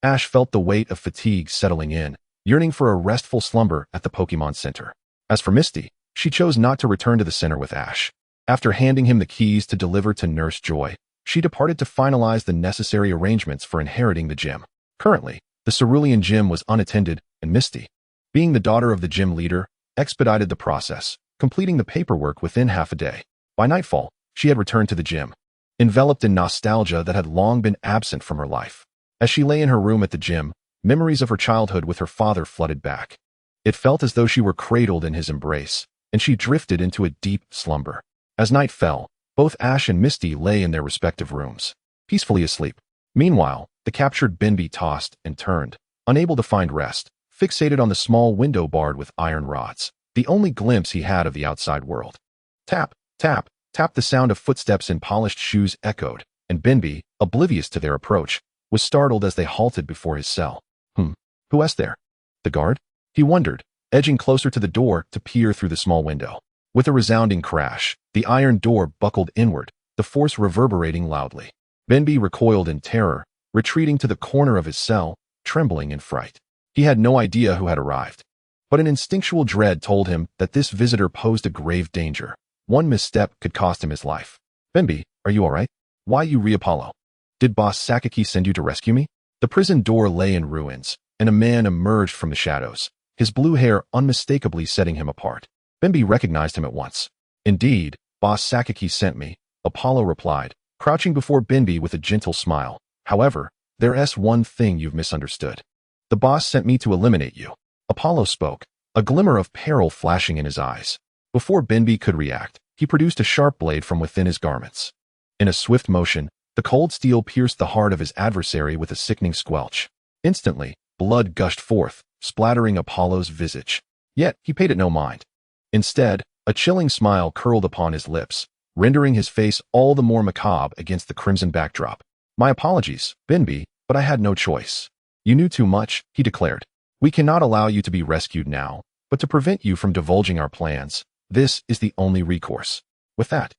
Ash felt the weight of fatigue settling in, yearning for a restful slumber at the Pokémon Center. As for Misty, she chose not to return to the center with Ash. After handing him the keys to deliver to Nurse Joy, she departed to finalize the necessary arrangements for inheriting the gym. Currently, the Cerulean Gym was unattended, and Misty, being the daughter of the gym leader, expedited the process, completing the paperwork within half a day. By nightfall, she had returned to the gym, enveloped in nostalgia that had long been absent from her life. As she lay in her room at the gym, memories of her childhood with her father flooded back. It felt as though she were cradled in his embrace, and she drifted into a deep slumber. As night fell, both Ash and Misty lay in their respective rooms, peacefully asleep. Meanwhile, the captured Benby tossed and turned, unable to find rest, fixated on the small window barred with iron rods, the only glimpse he had of the outside world. Tap, tap, tap. The sound of footsteps in polished shoes echoed, and Benby, oblivious to their approach, was startled as they halted before his cell. Who's there? The guard? He wondered, edging closer to the door to peer through the small window. With a resounding crash, the iron door buckled inward, the force reverberating loudly. Benby recoiled in terror, retreating to the corner of his cell, trembling in fright. He had no idea who had arrived, but an instinctual dread told him that this visitor posed a grave danger. One misstep could cost him his life. Benby, are you all right? Why you re-Apollo? Did Boss Sakaki send you to rescue me? The prison door lay in ruins, and a man emerged from the shadows, his blue hair unmistakably setting him apart. Bimby recognized him at once. "Indeed, Boss Sakaki sent me," Apollo replied, crouching before Bimby with a gentle smile. "However, there's one thing you've misunderstood. The boss sent me to eliminate you." Apollo spoke, a glimmer of peril flashing in his eyes. Before Bimby could react, he produced a sharp blade from within his garments. In a swift motion, the cold steel pierced the heart of his adversary with a sickening squelch. Instantly, blood gushed forth, splattering Apollo's visage. Yet, he paid it no mind. Instead, a chilling smile curled upon his lips, rendering his face all the more macabre against the crimson backdrop. "My apologies, Bimby, but I had no choice. You knew too much," he declared. "We cannot allow you to be rescued now, but to prevent you from divulging our plans, this is the only recourse." With that,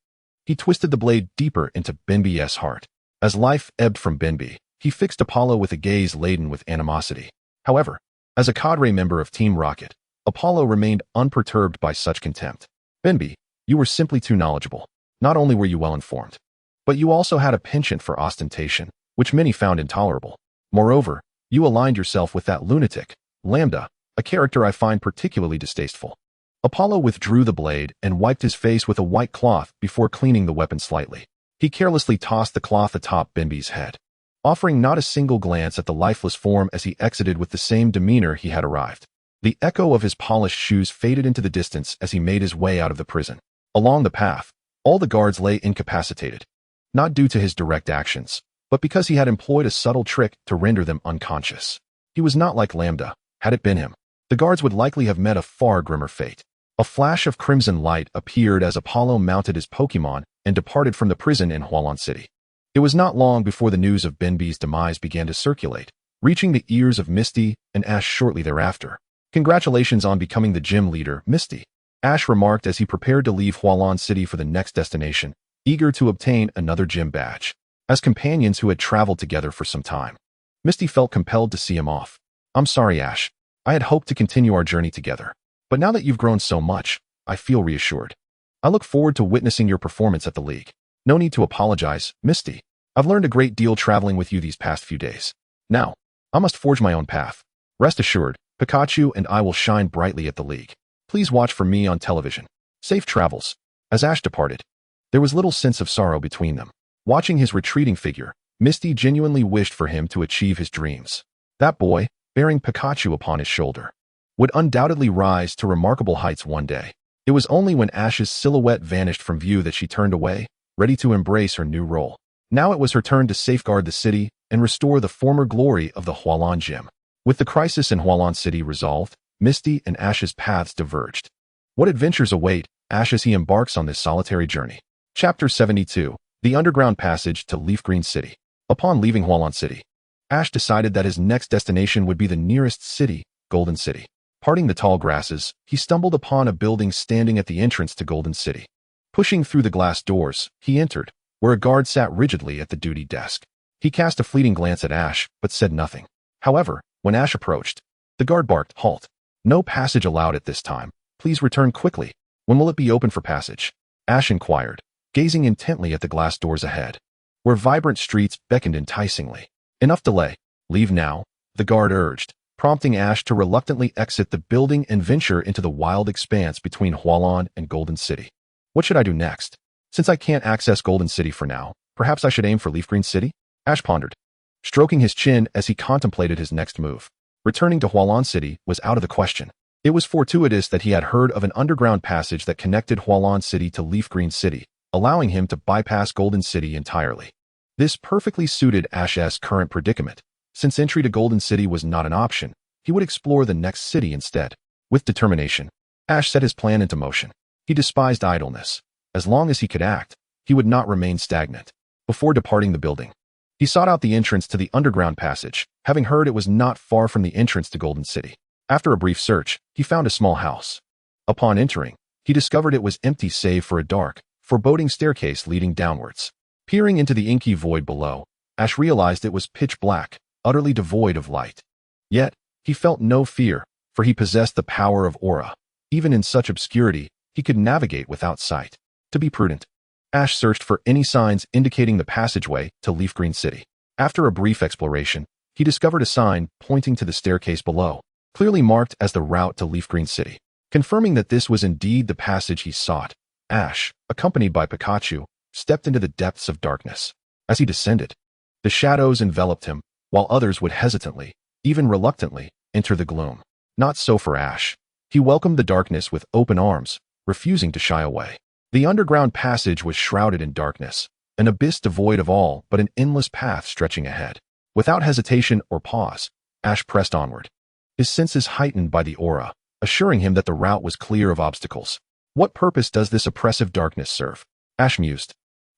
he twisted the blade deeper into Bimby's heart. As life ebbed from Bimby, he fixed Apollo with a gaze laden with animosity. However, as a cadre member of Team Rocket, Apollo remained unperturbed by such contempt. "Bimby, you were simply too knowledgeable. Not only were you well informed, but you also had a penchant for ostentation, which many found intolerable. Moreover, you aligned yourself with that lunatic, Lambda, a character I find particularly distasteful." Apollo withdrew the blade and wiped his face with a white cloth before cleaning the weapon slightly. He carelessly tossed the cloth atop Bimby's head, offering not a single glance at the lifeless form as he exited with the same demeanor he had arrived. The echo of his polished shoes faded into the distance as he made his way out of the prison. Along the path, all the guards lay incapacitated, not due to his direct actions, but because he had employed a subtle trick to render them unconscious. He was not like Lambda. Had it been him, the guards would likely have met a far grimmer fate. A flash of crimson light appeared as Apollo mounted his Pokémon and departed from the prison in Hualan City. It was not long before the news of Bimby's demise began to circulate, reaching the ears of Misty and Ash shortly thereafter. "Congratulations on becoming the gym leader, Misty," Ash remarked as he prepared to leave Hualan City for the next destination, eager to obtain another gym badge. As companions who had traveled together for some time, Misty felt compelled to see him off. "I'm sorry, Ash. I had hoped to continue our journey together. But now that you've grown so much, I feel reassured. I look forward to witnessing your performance at the League." "No need to apologize, Misty. I've learned a great deal traveling with you these past few days. Now, I must forge my own path. Rest assured, Pikachu and I will shine brightly at the League. Please watch for me on television. Safe travels." As Ash departed, there was little sense of sorrow between them. Watching his retreating figure, Misty genuinely wished for him to achieve his dreams. That boy, bearing Pikachu upon his shoulder, would undoubtedly rise to remarkable heights one day. It was only when Ash's silhouette vanished from view that she turned away, ready to embrace her new role. Now it was her turn to safeguard the city and restore the former glory of the Hualan Gym. With the crisis in Hualan City resolved, Misty and Ash's paths diverged. What adventures await Ash as he embarks on this solitary journey? Chapter 72, The Underground Passage to Leaf Green City. Upon leaving Hualan City, Ash decided that his next destination would be the nearest city, Golden City. Parting the tall grasses, he stumbled upon a building standing at the entrance to Golden City. Pushing through the glass doors, he entered, where a guard sat rigidly at the duty desk. He cast a fleeting glance at Ash, but said nothing. However, when Ash approached, the guard barked, "Halt. No passage allowed at this time. Please return quickly. When will it be open for passage?" Ash inquired, gazing intently at the glass doors ahead, where vibrant streets beckoned enticingly. "Enough delay. Leave now," the guard urged, prompting Ash to reluctantly exit the building and venture into the wild expanse between Hualan and Golden City. What should I do next? Since I can't access Golden City for now, perhaps I should aim for Leaf Green City? Ash pondered, stroking his chin as he contemplated his next move. Returning to Hualan City was out of the question. It was fortuitous that he had heard of an underground passage that connected Hualan City to Leaf Green City, allowing him to bypass Golden City entirely. This perfectly suited Ash's current predicament. Since entry to Golden City was not an option, he would explore the next city instead. With determination, Ash set his plan into motion. He despised idleness. As long as he could act, he would not remain stagnant. Before departing the building, he sought out the entrance to the underground passage, having heard it was not far from the entrance to Golden City. After a brief search, he found a small house. Upon entering, he discovered it was empty save for a dark, foreboding staircase leading downwards. Peering into the inky void below, Ash realized it was pitch black, utterly devoid of light. Yet, he felt no fear, for he possessed the power of aura. Even in such obscurity, he could navigate without sight. To be prudent, Ash searched for any signs indicating the passageway to Leaf Green City. After a brief exploration, he he discovered a sign pointing to the staircase below, clearly marked as the route to Leaf Green City. Confirming that this was indeed the passage he sought, Ash, accompanied by Pikachu, stepped into the depths of darkness. As he descended, the shadows enveloped him, while others would hesitantly, even reluctantly, enter the gloom. Not so for Ash. He welcomed the darkness with open arms, refusing to shy away. The underground passage was shrouded in darkness, an abyss devoid of all but an endless path stretching ahead. Without hesitation or pause, Ash pressed onward, his senses heightened by the aura, assuring him that the route was clear of obstacles. What purpose does this oppressive darkness serve? Ash mused,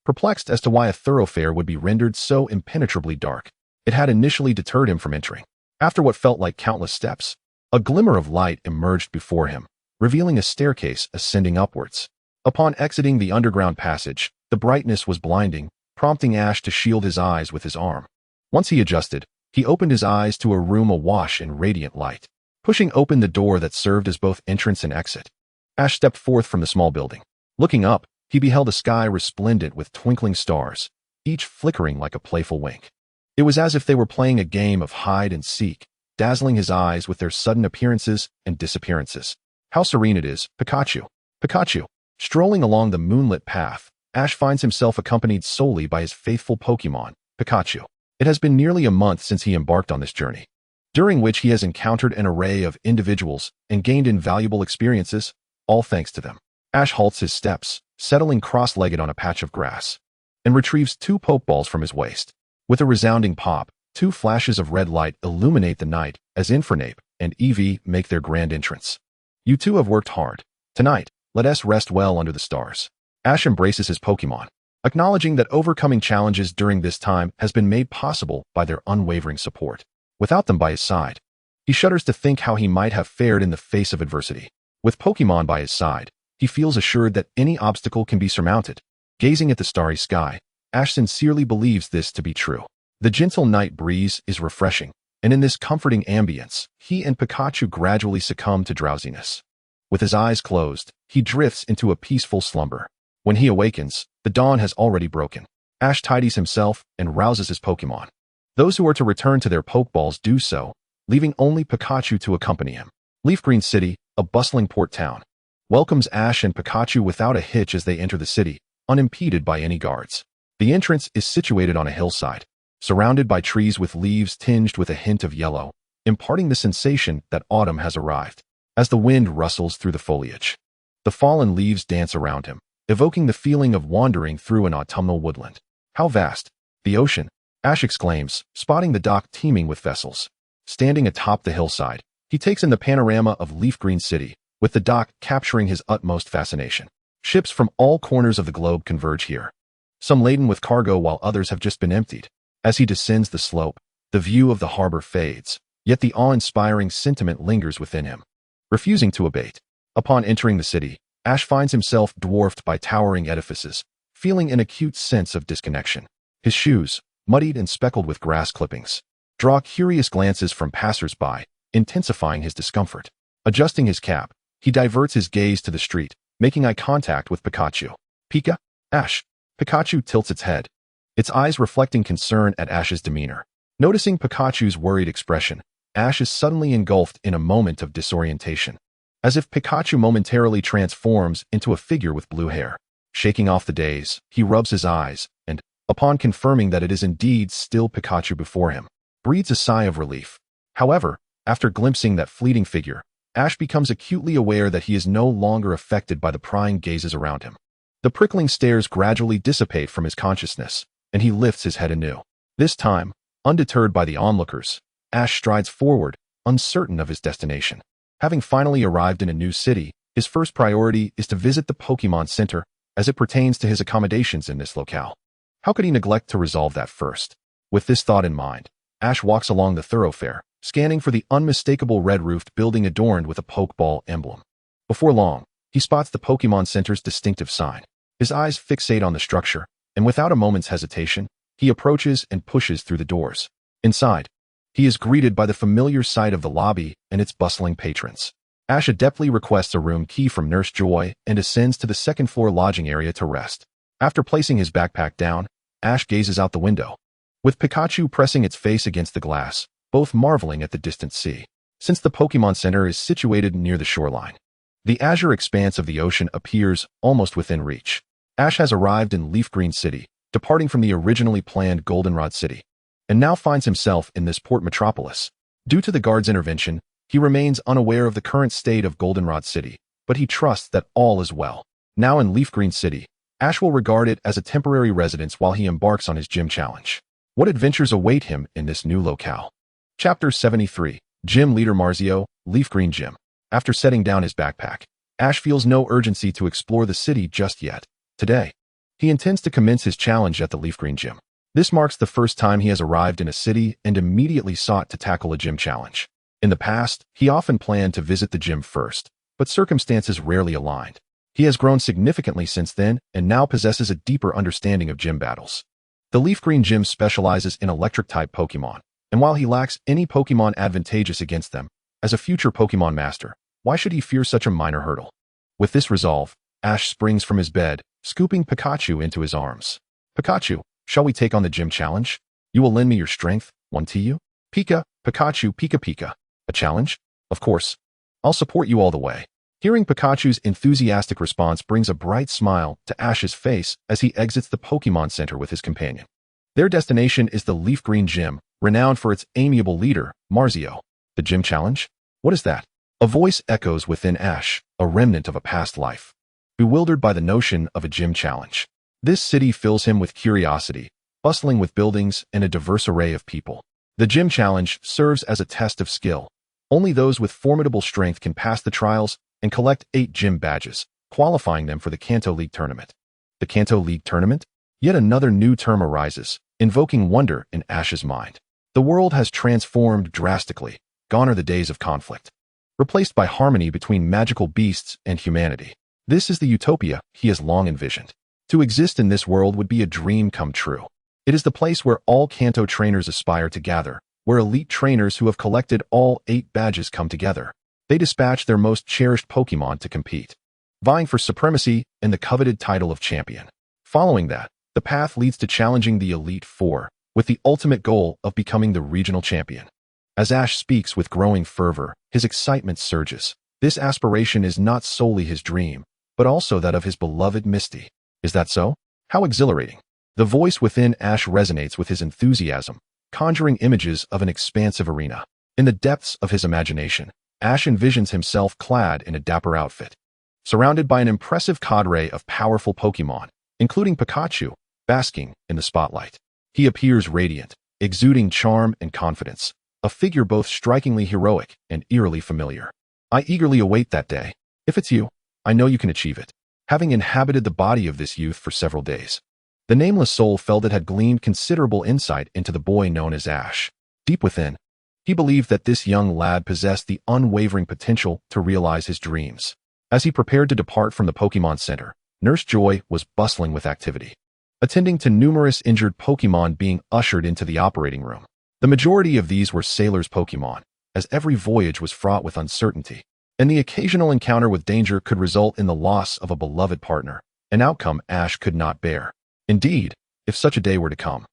perplexed as to why a thoroughfare would be rendered so impenetrably dark. It had initially deterred him from entering. After what felt like countless steps, a glimmer of light emerged before him, revealing a staircase ascending upwards. Upon exiting the underground passage, the brightness was blinding, prompting Ash to shield his eyes with his arm. Once he adjusted, he opened his eyes to a room awash in radiant light. Pushing open the door that served as both entrance and exit, Ash stepped forth from the small building. Looking up, he beheld a sky resplendent with twinkling stars, each flickering like a playful wink. It was as if they were playing a game of hide and seek, dazzling his eyes with their sudden appearances and disappearances. How serene it is, Pikachu! Pikachu! Strolling along the moonlit path, Ash finds himself accompanied solely by his faithful Pokémon, Pikachu. It has been nearly a month since he embarked on this journey, during which he has encountered an array of individuals and gained invaluable experiences, all thanks to them. Ash halts his steps, settling cross-legged on a patch of grass, and retrieves 2 Pokeballs from his waist. With a resounding pop, 2 flashes of red light illuminate the night as Infernape and Eevee make their grand entrance. You two have worked hard. Tonight, let us rest well under the stars. Ash embraces his Pokémon, acknowledging that overcoming challenges during this time has been made possible by their unwavering support. Without them by his side, he shudders to think how he might have fared in the face of adversity. With Pokémon by his side, he feels assured that any obstacle can be surmounted. Gazing at the starry sky, Ash sincerely believes this to be true. The gentle night breeze is refreshing, and in this comforting ambience, he and Pikachu gradually succumb to drowsiness. With his eyes closed, he drifts into a peaceful slumber. When he awakens, the dawn has already broken. Ash tidies himself and rouses his Pokémon. Those who are to return to their Pokeballs do so, leaving only Pikachu to accompany him. Leaf Green City, a bustling port town, welcomes Ash and Pikachu without a hitch as they enter the city, unimpeded by any guards. The entrance is situated on a hillside, surrounded by trees with leaves tinged with a hint of yellow, imparting the sensation that autumn has arrived. As the wind rustles through the foliage, the fallen leaves dance around him, evoking the feeling of wandering through an autumnal woodland. How vast! The ocean! Ash exclaims, spotting the dock teeming with vessels. Standing atop the hillside, he takes in the panorama of Leaf Green City, with the dock capturing his utmost fascination. Ships from all corners of the globe converge here, some laden with cargo while others have just been emptied. As he descends the slope, the view of the harbor fades, yet the awe-inspiring sentiment lingers within him, refusing to abate. Upon entering the city, Ash finds himself dwarfed by towering edifices, feeling an acute sense of disconnection. His shoes, muddied and speckled with grass clippings, draw curious glances from passers-by, intensifying his discomfort. Adjusting his cap, he diverts his gaze to the street, making eye contact with Pikachu. Pika? Ash. Pikachu tilts its head, its eyes reflecting concern at Ash's demeanor. Noticing Pikachu's worried expression, Ash is suddenly engulfed in a moment of disorientation, as if Pikachu momentarily transforms into a figure with blue hair. Shaking off the daze, he rubs his eyes, and, upon confirming that it is indeed still Pikachu before him, breathes a sigh of relief. However, after glimpsing that fleeting figure, Ash becomes acutely aware that he is no longer affected by the prying gazes around him. The prickling stares gradually dissipate from his consciousness, and he lifts his head anew. This time, undeterred by the onlookers, Ash strides forward, uncertain of his destination. Having finally arrived in a new city, his first priority is to visit the Pokémon Center as it pertains to his accommodations in this locale. How could he neglect to resolve that first? With this thought in mind, Ash walks along the thoroughfare, scanning for the unmistakable red-roofed building adorned with a Pokeball emblem. Before long, he spots the Pokémon Center's distinctive sign. His eyes fixate on the structure, and without a moment's hesitation, he approaches and pushes through the doors. Inside, he is greeted by the familiar sight of the lobby and its bustling patrons. Ash adeptly requests a room key from Nurse Joy and ascends to the second-floor lodging area to rest. After placing his backpack down, Ash gazes out the window, with Pikachu pressing its face against the glass, both marveling at the distant sea. Since the Pokémon Center is situated near the shoreline, the azure expanse of the ocean appears almost within reach. Ash has arrived in Leaf Green City, departing from the originally planned Goldenrod City, and now finds himself in this port metropolis. Due to the guard's intervention, he remains unaware of the current state of Goldenrod City, but he trusts that all is well. Now in Leaf Green City, Ash will regard it as a temporary residence while he embarks on his gym challenge. What adventures await him in this new locale? Chapter 73, Gym Leader Marzio, Leaf Green Gym. After setting down his backpack, Ash feels no urgency to explore the city just yet. Today, he intends to commence his challenge at the Leaf Green Gym. This marks the first time he has arrived in a city and immediately sought to tackle a gym challenge. In the past, he often planned to visit the gym first, but circumstances rarely aligned. He has grown significantly since then and now possesses a deeper understanding of gym battles. The Leaf Green Gym specializes in electric-type Pokémon, and while he lacks any Pokémon advantageous against them, as a future Pokémon Master, why should he fear such a minor hurdle? With this resolve, Ash springs from his bed, scooping Pikachu into his arms. Pikachu, shall we take on the gym challenge? You will lend me your strength, won't you? Pika, Pikachu, Pika Pika. A challenge? Of course. I'll support you all the way. Hearing Pikachu's enthusiastic response brings a bright smile to Ash's face as he exits the Pokémon Center with his companion. Their destination is the Leaf Green Gym, renowned for its amiable leader, Marzio. The gym challenge? What is that? A voice echoes within Ash, a remnant of a past life. Bewildered by the notion of a gym challenge, this city fills him with curiosity, bustling with buildings and a diverse array of people. The gym challenge serves as a test of skill. Only those with formidable strength can pass the trials and collect 8 gym badges, qualifying them for the Kanto League tournament. The Kanto League tournament? Yet another new term arises, invoking wonder in Ash's mind. The world has transformed drastically. Gone are the days of conflict, replaced by harmony between magical beasts and humanity. This is the utopia he has long envisioned. To exist in this world would be a dream come true. It is the place where all Kanto trainers aspire to gather, where elite trainers who have collected all 8 badges come together. They dispatch their most cherished Pokémon to compete, vying for supremacy and the coveted title of champion. Following that, the path leads to challenging the Elite Four, with the ultimate goal of becoming the regional champion. As Ash speaks with growing fervor, his excitement surges. This aspiration is not solely his dream, but also that of his beloved Misty. Is that so? How exhilarating. The voice within Ash resonates with his enthusiasm, conjuring images of an expansive arena. In the depths of his imagination, Ash envisions himself clad in a dapper outfit, surrounded by an impressive cadre of powerful Pokémon, including Pikachu, basking in the spotlight. He appears radiant, exuding charm and confidence, a figure both strikingly heroic and eerily familiar. I eagerly await that day. If it's you, I know you can achieve it. Having inhabited the body of this youth for several days, the nameless soul felt it had gleaned considerable insight into the boy known as Ash. Deep within, he believed that this young lad possessed the unwavering potential to realize his dreams. As he prepared to depart from the Pokémon Center, Nurse Joy was bustling with activity, attending to numerous injured Pokémon being ushered into the operating room. The majority of these were sailors' Pokémon, as every voyage was fraught with uncertainty, and the occasional encounter with danger could result in the loss of a beloved partner, an outcome Ash could not bear. Indeed, if such a day were to come,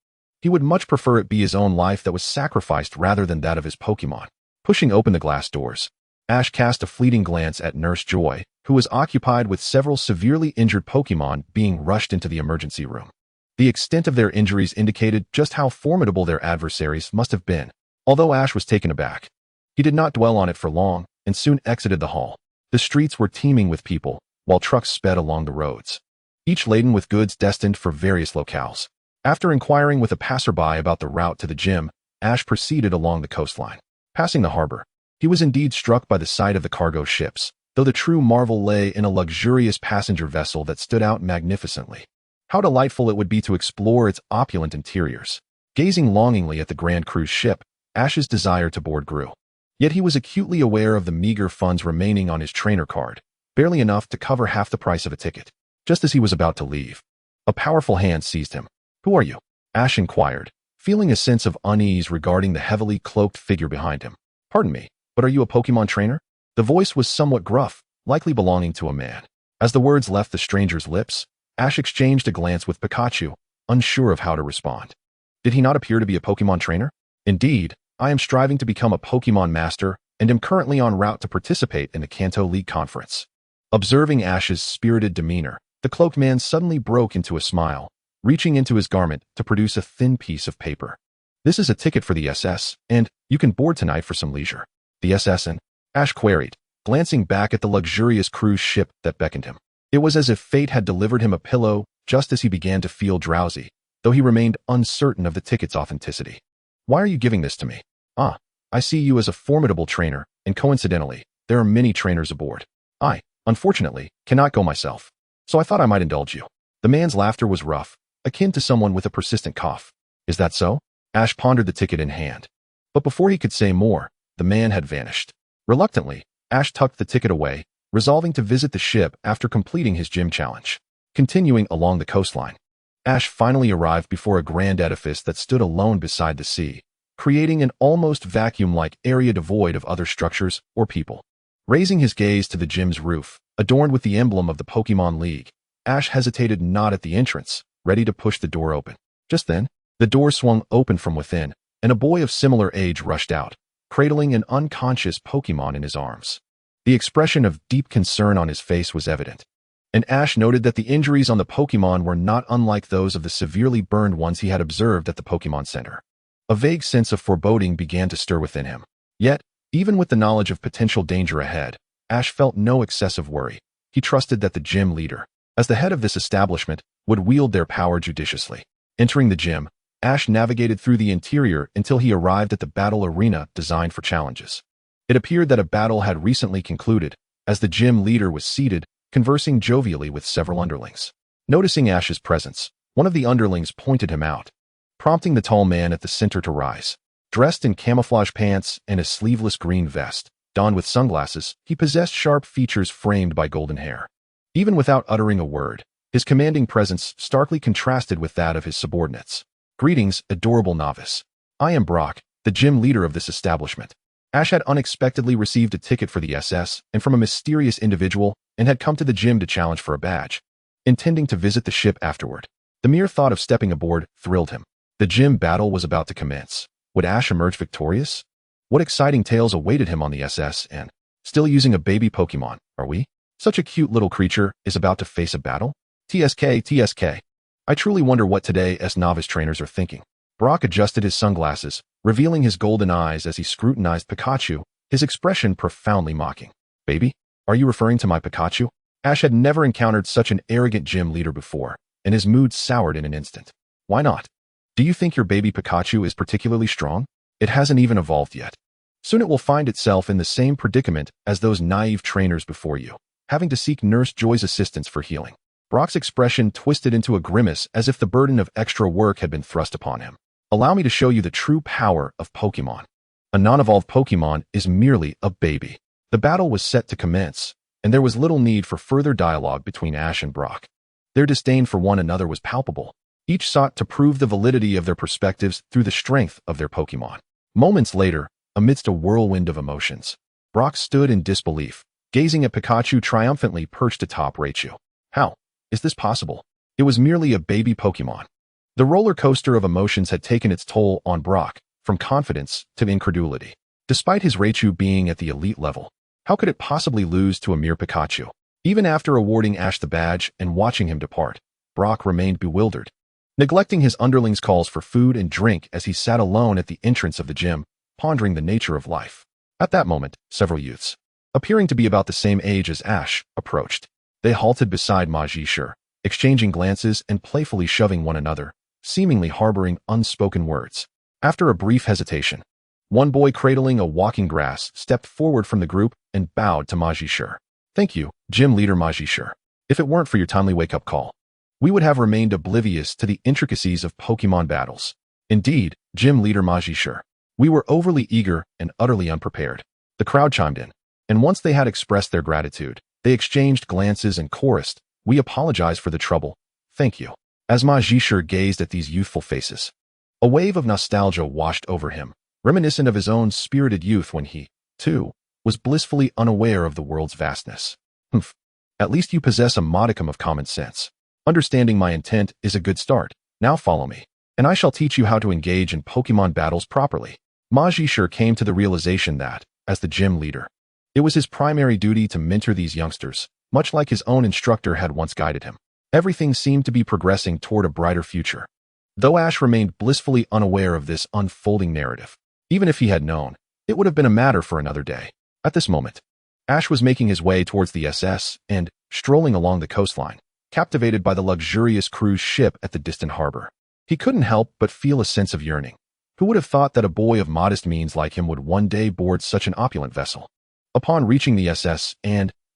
he would much prefer it be his own life that was sacrificed rather than that of his Pokémon. Pushing open the glass doors, Ash cast a fleeting glance at Nurse Joy, who was occupied with several severely injured Pokémon being rushed into the emergency room. The extent of their injuries indicated just how formidable their adversaries must have been. Although Ash was taken aback, he did not dwell on it for long and soon exited the hall. The streets were teeming with people, while trucks sped along the roads, each laden with goods destined for various locales. After inquiring with a passerby about the route to the gym, Ash proceeded along the coastline. Passing the harbor, he was indeed struck by the sight of the cargo ships, though the true marvel lay in a luxurious passenger vessel that stood out magnificently. How delightful it would be to explore its opulent interiors. Gazing longingly at the grand cruise ship, Ash's desire to board grew. Yet he was acutely aware of the meager funds remaining on his trainer card, barely enough to cover half the price of a ticket. Just as he was about to leave, a powerful hand seized him. "Who are you?" Ash inquired, feeling a sense of unease regarding the heavily cloaked figure behind him. "Pardon me, but are you a Pokémon trainer?" The voice was somewhat gruff, likely belonging to a man. As the words left the stranger's lips, Ash exchanged a glance with Pikachu, unsure of how to respond. Did he not appear to be a Pokemon trainer? Indeed, I am striving to become a Pokemon Master and am currently en route to participate in the Kanto League Conference. Observing Ash's spirited demeanor, the cloaked man suddenly broke into a smile, reaching into his garment to produce a thin piece of paper. This is a ticket for the SS, and you can board tonight for some leisure. The SS and? Ash queried, glancing back at the luxurious cruise ship that beckoned him. It was as if fate had delivered him a pillow just as he began to feel drowsy, though he remained uncertain of the ticket's authenticity. Why are you giving this to me? Ah, I see you as a formidable trainer, and coincidentally, there are many trainers aboard. I, unfortunately, cannot go myself, so I thought I might indulge you. The man's laughter was rough, akin to someone with a persistent cough. Is that so? Ash pondered the ticket in hand. But before he could say more, the man had vanished. Reluctantly, Ash tucked the ticket away, resolving to visit the ship after completing his gym challenge. Continuing along the coastline, Ash finally arrived before a grand edifice that stood alone beside the sea, creating an almost vacuum-like area devoid of other structures or people. Raising his gaze to the gym's roof, adorned with the emblem of the Pokemon League, Ash hesitated not at the entrance, ready to push the door open. Just then, the door swung open from within, and a boy of similar age rushed out, cradling an unconscious Pokemon in his arms. The expression of deep concern on his face was evident, and Ash noted that the injuries on the Pokemon were not unlike those of the severely burned ones he had observed at the Pokemon Center. A vague sense of foreboding began to stir within him. Yet, even with the knowledge of potential danger ahead, Ash felt no excessive worry. He trusted that the gym leader, as the head of this establishment, would wield their power judiciously. Entering the gym, Ash navigated through the interior until he arrived at the battle arena designed for challenges. It appeared that a battle had recently concluded, as the gym leader was seated, conversing jovially with several underlings. Noticing Ash's presence, one of the underlings pointed him out, prompting the tall man at the center to rise. Dressed in camouflage pants and a sleeveless green vest, donned with sunglasses, he possessed sharp features framed by golden hair. Even without uttering a word, his commanding presence starkly contrasted with that of his subordinates. Greetings, adorable novice. I am Brock, the gym leader of this establishment. Ash had unexpectedly received a ticket for the SS and from a mysterious individual and had come to the gym to challenge for a badge, intending to visit the ship afterward. The mere thought of stepping aboard thrilled him. The gym battle was about to commence. Would Ash emerge victorious? What exciting tales awaited him on the SS and, still using a baby Pokemon, are we? Such a cute little creature is about to face a battle? TSK. I truly wonder what today's novice trainers are thinking. Brock adjusted his sunglasses, revealing his golden eyes as he scrutinized Pikachu, his expression profoundly mocking. Baby? Are you referring to my Pikachu? Ash had never encountered such an arrogant gym leader before, and his mood soured in an instant. Why not? Do you think your baby Pikachu is particularly strong? It hasn't even evolved yet. Soon it will find itself in the same predicament as those naive trainers before you, having to seek Nurse Joy's assistance for healing. Brock's expression twisted into a grimace as if the burden of extra work had been thrust upon him. Allow me to show you the true power of Pokemon. A non-evolved Pokemon is merely a baby. The battle was set to commence, and there was little need for further dialogue between Ash and Brock. Their disdain for one another was palpable. Each sought to prove the validity of their perspectives through the strength of their Pokemon. Moments later, amidst a whirlwind of emotions, Brock stood in disbelief, gazing at Pikachu triumphantly perched atop Raichu. How is this possible? It was merely a baby Pokemon. The roller coaster of emotions had taken its toll on Brock, from confidence to incredulity. Despite his Raichu being at the elite level, how could it possibly lose to a mere Pikachu? Even after awarding Ash the badge and watching him depart, Brock remained bewildered, neglecting his underlings' calls for food and drink as he sat alone at the entrance of the gym, pondering the nature of life. At that moment, several youths, appearing to be about the same age as Ash, approached. They halted beside Majishur, exchanging glances and playfully shoving one another, seemingly harboring unspoken words. After a brief hesitation, one boy cradling a walking grass stepped forward from the group and bowed to Majishur. Thank you, Gym Leader Majishur. If it weren't for your timely wake-up call, we would have remained oblivious to the intricacies of Pokemon battles. Indeed, Gym Leader Majishur, we were overly eager and utterly unprepared. The crowd chimed in, and once they had expressed their gratitude, they exchanged glances and chorused, "We apologize for the trouble. Thank you." As Majishur gazed at these youthful faces, a wave of nostalgia washed over him, reminiscent of his own spirited youth when he, too, was blissfully unaware of the world's vastness. Humph. At least you possess a modicum of common sense. Understanding my intent is a good start. Now follow me. and I shall teach you how to engage in Pokémon battles properly. Majishir came to the realization that, as the gym leader, it was his primary duty to mentor these youngsters, much like his own instructor had once guided him. Everything seemed to be progressing toward a brighter future, though Ash remained blissfully unaware of this unfolding narrative. Even if he had known, it would have been a matter for another day. At this moment, Ash was making his way towards the SS and, strolling along the coastline, captivated by the luxurious cruise ship at the distant harbor. He couldn't help but feel a sense of yearning. Who would have thought that a boy of modest means like him would one day board such an opulent vessel? Upon reaching the SS,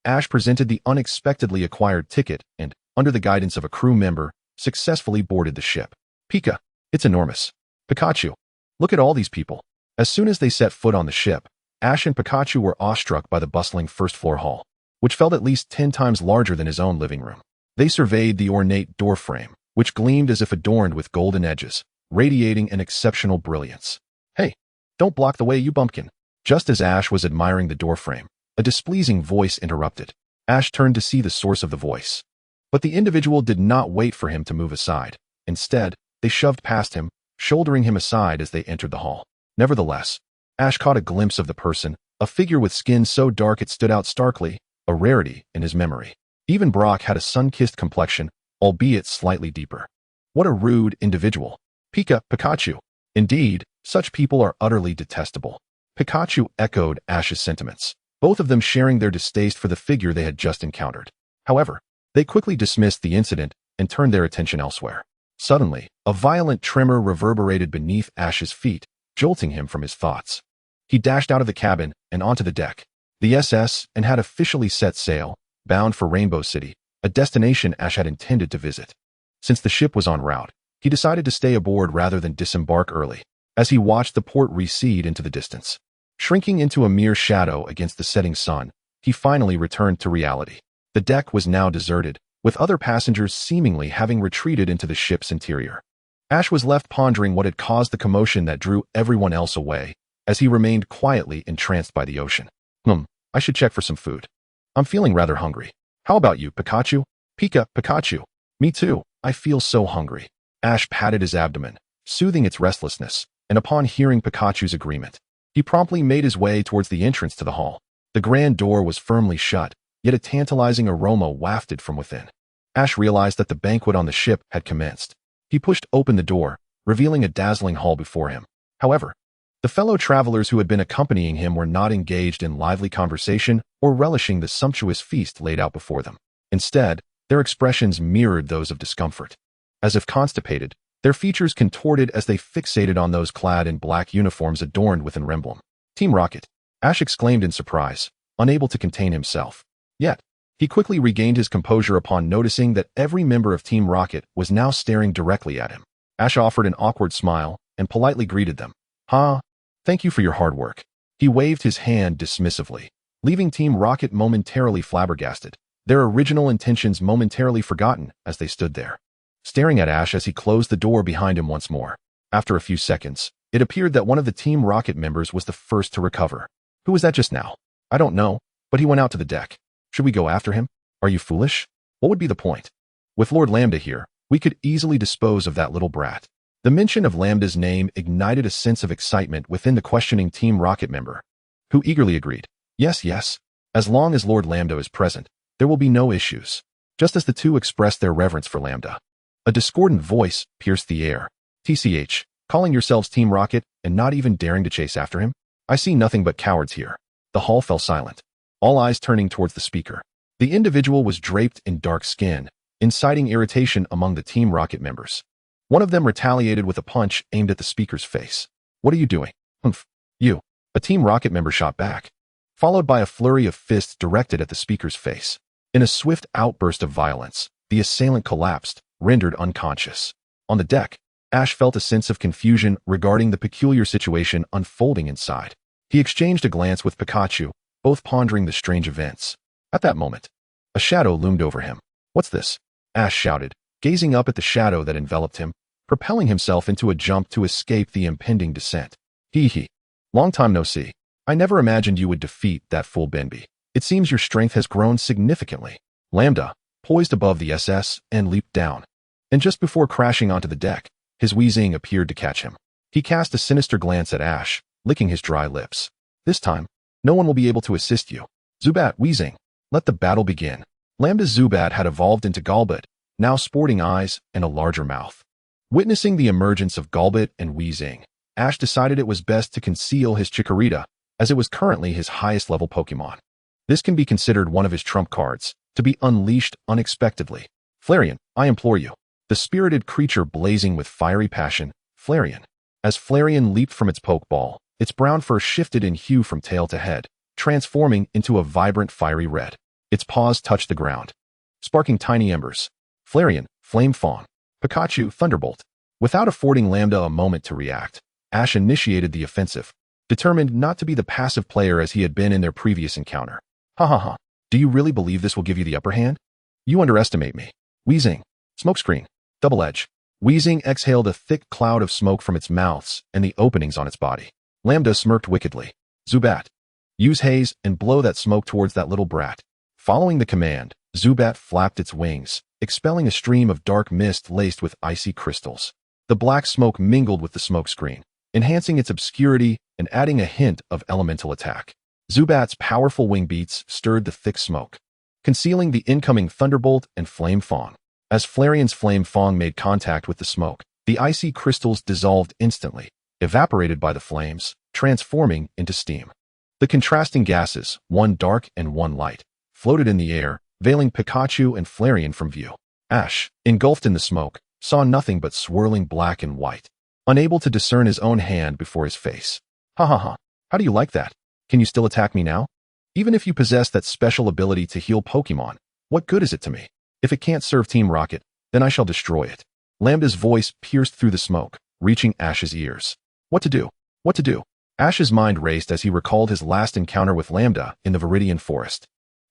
Ash presented the unexpectedly acquired ticket and, under the guidance of a crew member, successfully boarded the ship. Pika, it's enormous. Pikachu, look at all these people. As soon as they set foot on the ship, Ash and Pikachu were awestruck by the bustling first-floor hall, which felt at least 10 times larger than his own living room. They surveyed the ornate doorframe, which gleamed as if adorned with golden edges, radiating an exceptional brilliance. Hey, don't block the way, you bumpkin. Just as Ash was admiring the doorframe, a displeasing voice interrupted. Ash turned to see the source of the voice. But the individual did not wait for him to move aside. Instead, they shoved past him, shouldering him aside as they entered the hall. Nevertheless, Ash caught a glimpse of the person, a figure with skin so dark it stood out starkly, a rarity in his memory. Even Brock had a sun-kissed complexion, albeit slightly deeper. What a rude individual. Pikachu. Indeed, such people are utterly detestable. Pikachu echoed Ash's sentiments, both of them sharing their distaste for the figure they had just encountered. However, they quickly dismissed the incident and turned their attention elsewhere. Suddenly, a violent tremor reverberated beneath Ash's feet, jolting him from his thoughts. He dashed out of the cabin and onto the deck. The SS and had officially set sail, bound for Rainbow City, a destination Ash had intended to visit. Since the ship was en route, he decided to stay aboard rather than disembark early. As he watched the port recede into the distance, shrinking into a mere shadow against the setting sun, he finally returned to reality. The deck was now deserted, with other passengers seemingly having retreated into the ship's interior. Ash was left pondering what had caused the commotion that drew everyone else away, as he remained quietly entranced by the ocean. I should check for some food. I'm feeling rather hungry. How about you, Pikachu? Pikachu. Me too. I feel so hungry. Ash patted his abdomen, soothing its restlessness, and upon hearing Pikachu's agreement, he promptly made his way towards the entrance to the hall. The grand door was firmly shut, yet a tantalizing aroma wafted from within. Ash realized that the banquet on the ship had commenced. He pushed open the door, revealing a dazzling hall before him. However, the fellow travelers who had been accompanying him were not engaged in lively conversation or relishing the sumptuous feast laid out before them. Instead, their expressions mirrored those of discomfort. As if constipated, their features contorted as they fixated on those clad in black uniforms adorned with an emblem. Team Rocket, Ash exclaimed in surprise, unable to contain himself. Yet, he quickly regained his composure upon noticing that every member of Team Rocket was now staring directly at him. Ash offered an awkward smile and politely greeted them. Thank you for your hard work. He waved his hand dismissively, leaving Team Rocket momentarily flabbergasted, their original intentions momentarily forgotten as they stood there, staring at Ash as he closed the door behind him once more. After a few seconds, it appeared that one of the Team Rocket members was the first to recover. Who was that just now? I don't know, but he went out to the deck. Should we go after him? Are you foolish? What would be the point? With Lord Lambda here, we could easily dispose of that little brat. The mention of Lambda's name ignited a sense of excitement within the questioning Team Rocket member, who eagerly agreed. Yes. As long as Lord Lambda is present, there will be no issues. Just as the two expressed their reverence for Lambda, a discordant voice pierced the air. TCH, calling yourselves Team Rocket and not even daring to chase after him? I see nothing but cowards here. The hall fell silent, all eyes turning towards the speaker. The individual was draped in dark skin, inciting irritation among the Team Rocket members. One of them retaliated with a punch aimed at the speaker's face. What are you doing? Humph. You. A Team Rocket member shot back, followed by a flurry of fists directed at the speaker's face. In a swift outburst of violence, the assailant collapsed, rendered unconscious. On the deck, Ash felt a sense of confusion regarding the peculiar situation unfolding inside. He exchanged a glance with Pikachu, both pondering the strange events. At that moment, a shadow loomed over him. What's this? Ash shouted, gazing up at the shadow that enveloped him, propelling himself into a jump to escape the impending descent. Hee. Long time no see. I never imagined you would defeat that fool Benby. It seems your strength has grown significantly. Lambda, poised above the SS, and leaped down. And just before crashing onto the deck, His wheezing appeared to catch him. He cast a sinister glance at Ash, licking his dry lips. This time, no one will be able to assist you. Zubat wheezing. Let the battle begin. Lambda's Zubat had evolved into Golbat, now sporting eyes and a larger mouth. Witnessing the emergence of Golbat and wheezing, Ash decided it was best to conceal his Chikorita, as it was currently his highest level Pokemon. This can be considered one of his trump cards, to be unleashed unexpectedly. Flareon, I implore you. The spirited creature blazing with fiery passion, Flareon. As Flareon leaped from its Pokeball, its brown fur shifted in hue from tail to head, transforming into a vibrant fiery red. Its paws touched the ground, sparking tiny embers. Flareon, Flame Fawn. Pikachu, Thunderbolt. Without affording Lambda a moment to react, Ash initiated the offensive, determined not to be the passive player as he had been in their previous encounter. Ha ha ha. Do you really believe this will give you the upper hand? You underestimate me. Wheezing. Smokescreen. Double Edge. Wheezing exhaled a thick cloud of smoke from its mouths and the openings on its body. Lambda smirked wickedly. Zubat. Use haze and blow that smoke towards that little brat. Following the command, Zubat flapped its wings, expelling a stream of dark mist laced with icy crystals. The black smoke mingled with the smokescreen, enhancing its obscurity and adding a hint of elemental attack. Zubat's powerful wing beats stirred the thick smoke, concealing the incoming Thunderbolt and Flame Fawn. As Flareon's Flame Fawn made contact with the smoke, the icy crystals dissolved instantly, evaporated by the flames, transforming into steam. The contrasting gases, one dark and one light, floated in the air, veiling Pikachu and Flareon from view. Ash, engulfed in the smoke, saw nothing but swirling black and white, unable to discern his own hand before his face. Ha ha ha. How do you like that? Can you still attack me now? Even if you possess that special ability to heal Pokemon, what good is it to me? If it can't serve Team Rocket, then I shall destroy it. Lambda's voice pierced through the smoke, reaching Ash's ears. What to do? What to do? Ash's mind raced as he recalled his last encounter with Lambda in the Viridian Forest.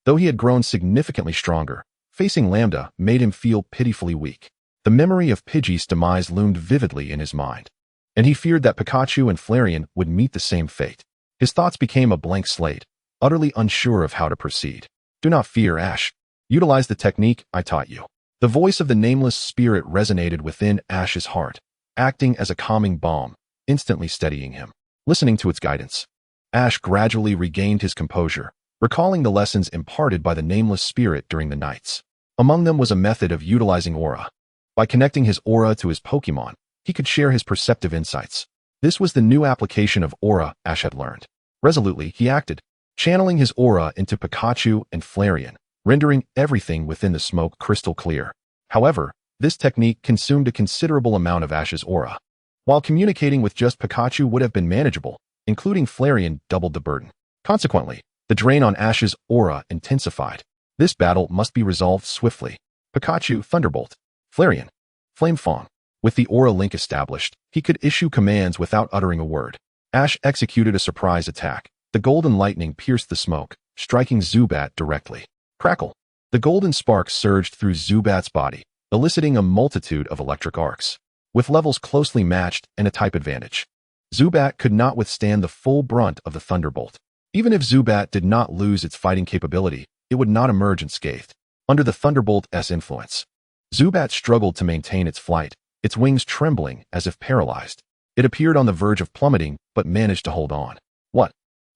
Though he had grown significantly stronger, facing Lambda made him feel pitifully weak. The memory of Pidgey's demise loomed vividly in his mind, and he feared that Pikachu and Flareon would meet the same fate. His thoughts became a blank slate, utterly unsure of how to proceed. Do not fear, Ash. Utilize the technique I taught you. The voice of the nameless spirit resonated within Ash's heart, acting as a calming balm, instantly steadying him. Listening to its guidance, Ash gradually regained his composure, recalling the lessons imparted by the nameless spirit during the nights. Among them was a method of utilizing aura. By connecting his aura to his Pokemon, he could share his perceptive insights. This was the new application of aura Ash had learned. Resolutely, he acted, channeling his aura into Pikachu and Flareon, rendering everything within the smoke crystal clear. However, this technique consumed a considerable amount of Ash's aura. While communicating with just Pikachu would have been manageable, including Flareon doubled the burden. Consequently, the drain on Ash's aura intensified. This battle must be resolved swiftly. Pikachu, Thunderbolt. Flareon, Flame Fawn. With the aura link established, he could issue commands without uttering a word. Ash executed a surprise attack. The golden lightning pierced the smoke, striking Zubat directly. Crackle. The golden spark surged through Zubat's body, eliciting a multitude of electric arcs. With levels closely matched and a type advantage, Zubat could not withstand the full brunt of the Thunderbolt. Even if Zubat did not lose its fighting capability, it would not emerge unscathed. Under the Thunderbolt's influence, Zubat struggled to maintain its flight, its wings trembling as if paralyzed. It appeared on the verge of plummeting, but managed to hold on. What?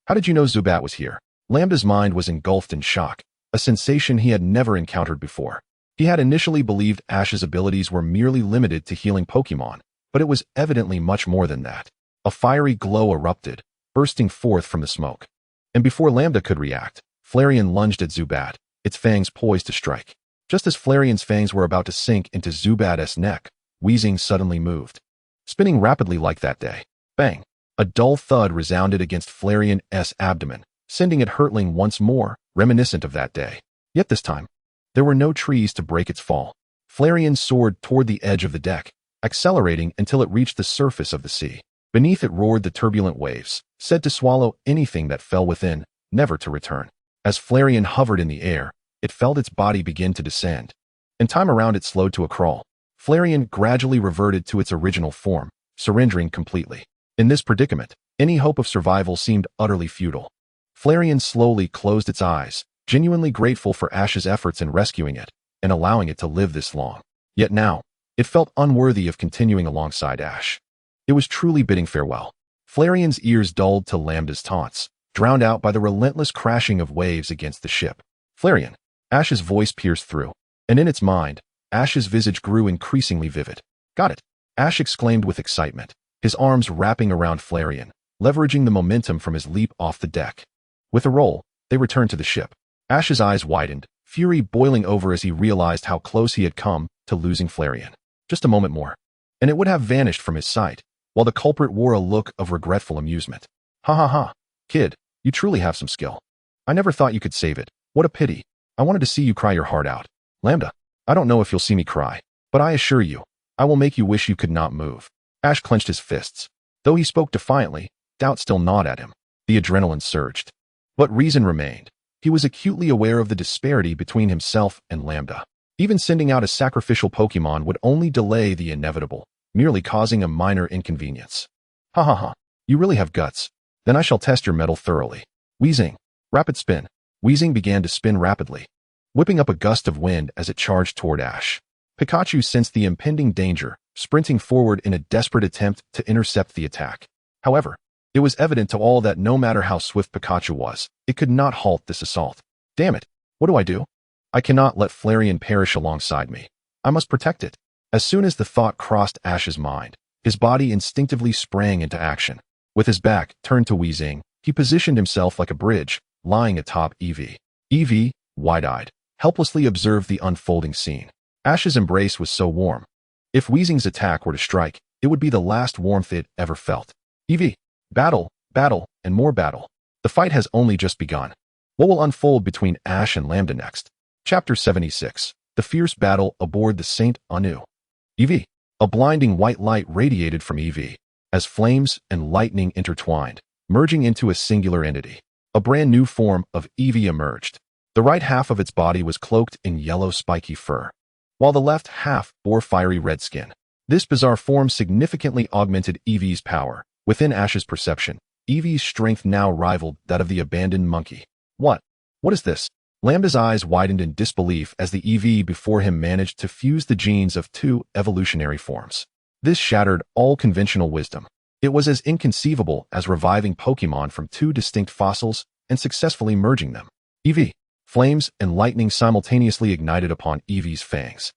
How did you know Zubat was here? Lambda's mind was engulfed in shock, a sensation he had never encountered before. He had initially believed Ash's abilities were merely limited to healing Pokemon, but it was evidently much more than that. A fiery glow erupted, bursting forth from the smoke. And before Lambda could react, Flareon lunged at Zubat, its fangs poised to strike. Just as Flareon's fangs were about to sink into Zubat's neck, wheezing suddenly moved, spinning rapidly like that day. Bang! A dull thud resounded against Flareon's abdomen, sending it hurtling once more, reminiscent of that day. Yet this time, there were no trees to break its fall. Flareon soared toward the edge of the deck, accelerating until it reached the surface of the sea. Beneath it roared the turbulent waves, said to swallow anything that fell within, never to return. As Flareon hovered in the air, it felt its body begin to descend, and time around it slowed to a crawl. Flareon gradually reverted to its original form, surrendering completely. In this predicament, any hope of survival seemed utterly futile. Flareon slowly closed its eyes, genuinely grateful for Ash's efforts in rescuing it, and allowing it to live this long. Yet now, It felt unworthy of continuing alongside Ash. It was truly bidding farewell. Flareon's ears dulled to Lambda's taunts, drowned out by the relentless crashing of waves against the ship. Flareon. Ash's voice pierced through, and in its mind, Ash's visage grew increasingly vivid. Got it, Ash exclaimed with excitement, his arms wrapping around Flareon, leveraging the momentum from his leap off the deck. With a roll, they returned to the ship. Ash's eyes widened, fury boiling over as he realized how close he had come to losing Flareon. Just a moment more, and it would have vanished from his sight, while the culprit wore a look of regretful amusement. Ha ha ha, kid, you truly have some skill. I never thought you could save it. What a pity. I wanted to see you cry your heart out. Lambda, I don't know if you'll see me cry, but I assure you, I will make you wish you could not move. Ash clenched his fists. Though he spoke defiantly, doubt still gnawed at him. The adrenaline surged. But reason remained. He was acutely aware of the disparity between himself and Lambda. Even sending out a sacrificial Pokémon would only delay the inevitable, merely causing a minor inconvenience. Ha ha ha, you really have guts. Then I shall test your mettle thoroughly. Wheezing. Rapid spin. Wheezing began to spin rapidly, whipping up a gust of wind as it charged toward Ash. Pikachu sensed the impending danger, sprinting forward in a desperate attempt to intercept the attack. However, it was evident to all that no matter how swift Pikachu was, it could not halt this assault. Damn it, what do? I cannot let Flareon perish alongside me. I must protect it. As soon as the thought crossed Ash's mind, his body instinctively sprang into action. With his back turned to Wheezing, he positioned himself like a bridge, lying atop Eevee. Eevee, wide-eyed, helplessly observed the unfolding scene. Ash's embrace was so warm. If Wheezing's attack were to strike, it would be the last warmth it ever felt. Eevee, battle, battle, and more battle. The fight has only just begun. What will unfold between Ash and Lambda next? Chapter 76. The Fierce Battle Aboard the Saint Anu. Eevee. A blinding white light radiated from Eevee, as flames and lightning intertwined, merging into a singular entity. A brand new form of Eevee emerged. The right half of its body was cloaked in yellow spiky fur, while the left half bore fiery red skin. This bizarre form significantly augmented Eevee's power. Within Ash's perception, Eevee's strength now rivaled that of the abandoned monkey. What is this? Lambda's eyes widened in disbelief as the Eevee before him managed to fuse the genes of two evolutionary forms. This shattered all conventional wisdom. It was as inconceivable as reviving Pokémon from two distinct fossils and successfully merging them. Eevee. Flames and lightning simultaneously ignited upon Eevee's fangs,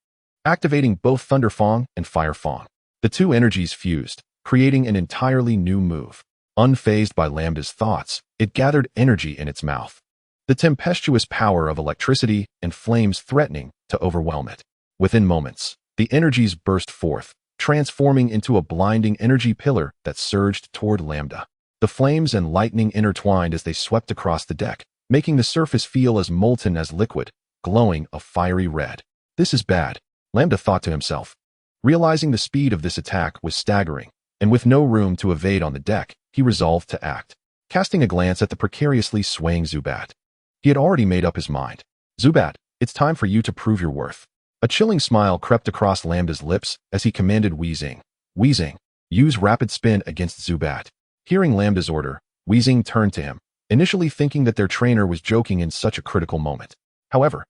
activating both Thunder Fang and Fire Fang. The two energies fused, creating an entirely new move. Unfazed by Lambda's thoughts, it gathered energy in its mouth, the tempestuous power of electricity and flames threatening to overwhelm it. Within moments, the energies burst forth, transforming into a blinding energy pillar that surged toward Lambda. The flames and lightning intertwined as they swept across the deck, making the surface feel as molten as liquid, glowing a fiery red. This is bad, Lambda thought to himself. Realizing the speed of this attack was staggering, and with no room to evade on the deck, he resolved to act. Casting a glance at the precariously swaying Zubat, he had already made up his mind. Zubat, it's time for you to prove your worth. A chilling smile crept across Lambda's lips as he commanded Wheezing. Wheezing, use rapid spin against Zubat. Hearing Lambda's order, Wheezing turned to him, initially thinking that their trainer was joking in such a critical moment. However,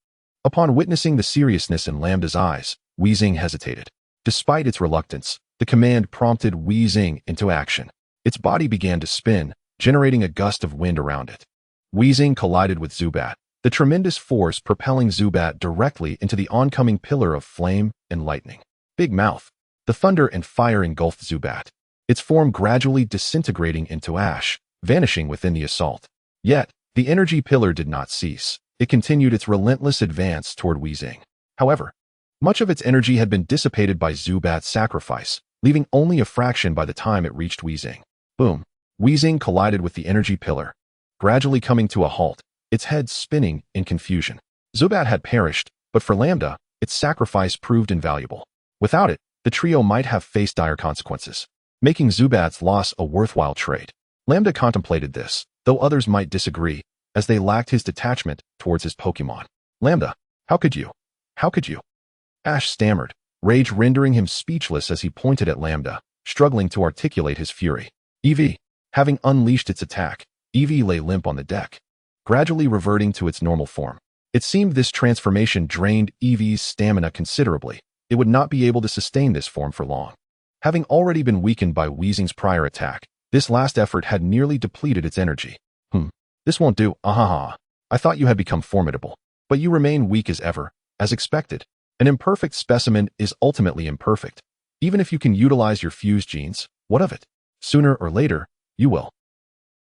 upon witnessing the seriousness in Lambda's eyes, Wheezing hesitated. Despite its reluctance, the command prompted Wheezing into action. Its body began to spin, generating a gust of wind around it. Wheezing collided with Zubat, the tremendous force propelling Zubat directly into the oncoming pillar of flame and lightning. Big mouth. The thunder and fire engulfed Zubat, its form gradually disintegrating into ash, vanishing within the assault. Yet, the energy pillar did not cease. It continued its relentless advance toward Wheezing. However, much of its energy had been dissipated by Zubat's sacrifice, leaving only a fraction by the time it reached Wheezing. Boom. Wheezing collided with the energy pillar, gradually coming to a halt, its head spinning in confusion. Zubat had perished, but for Lambda, its sacrifice proved invaluable. Without it, the trio might have faced dire consequences, making Zubat's loss a worthwhile trade. Lambda contemplated this, though others might disagree, as they lacked his detachment towards his Pokémon. Lambda, how could you? How could you? Ash stammered, rage rendering him speechless as he pointed at Lambda, struggling to articulate his fury. Eevee. Having unleashed its attack, Eevee lay limp on the deck, gradually reverting to its normal form. It seemed this transformation drained Eevee's stamina considerably, it would not be able to sustain this form for long. Having already been weakened by Weezing's prior attack, this last effort had nearly depleted its energy. This won't do, ahaha. I thought you had become formidable, but you remain weak as ever, as expected. An imperfect specimen is ultimately imperfect. Even if you can utilize your fuse genes, what of it? Sooner or later, you will.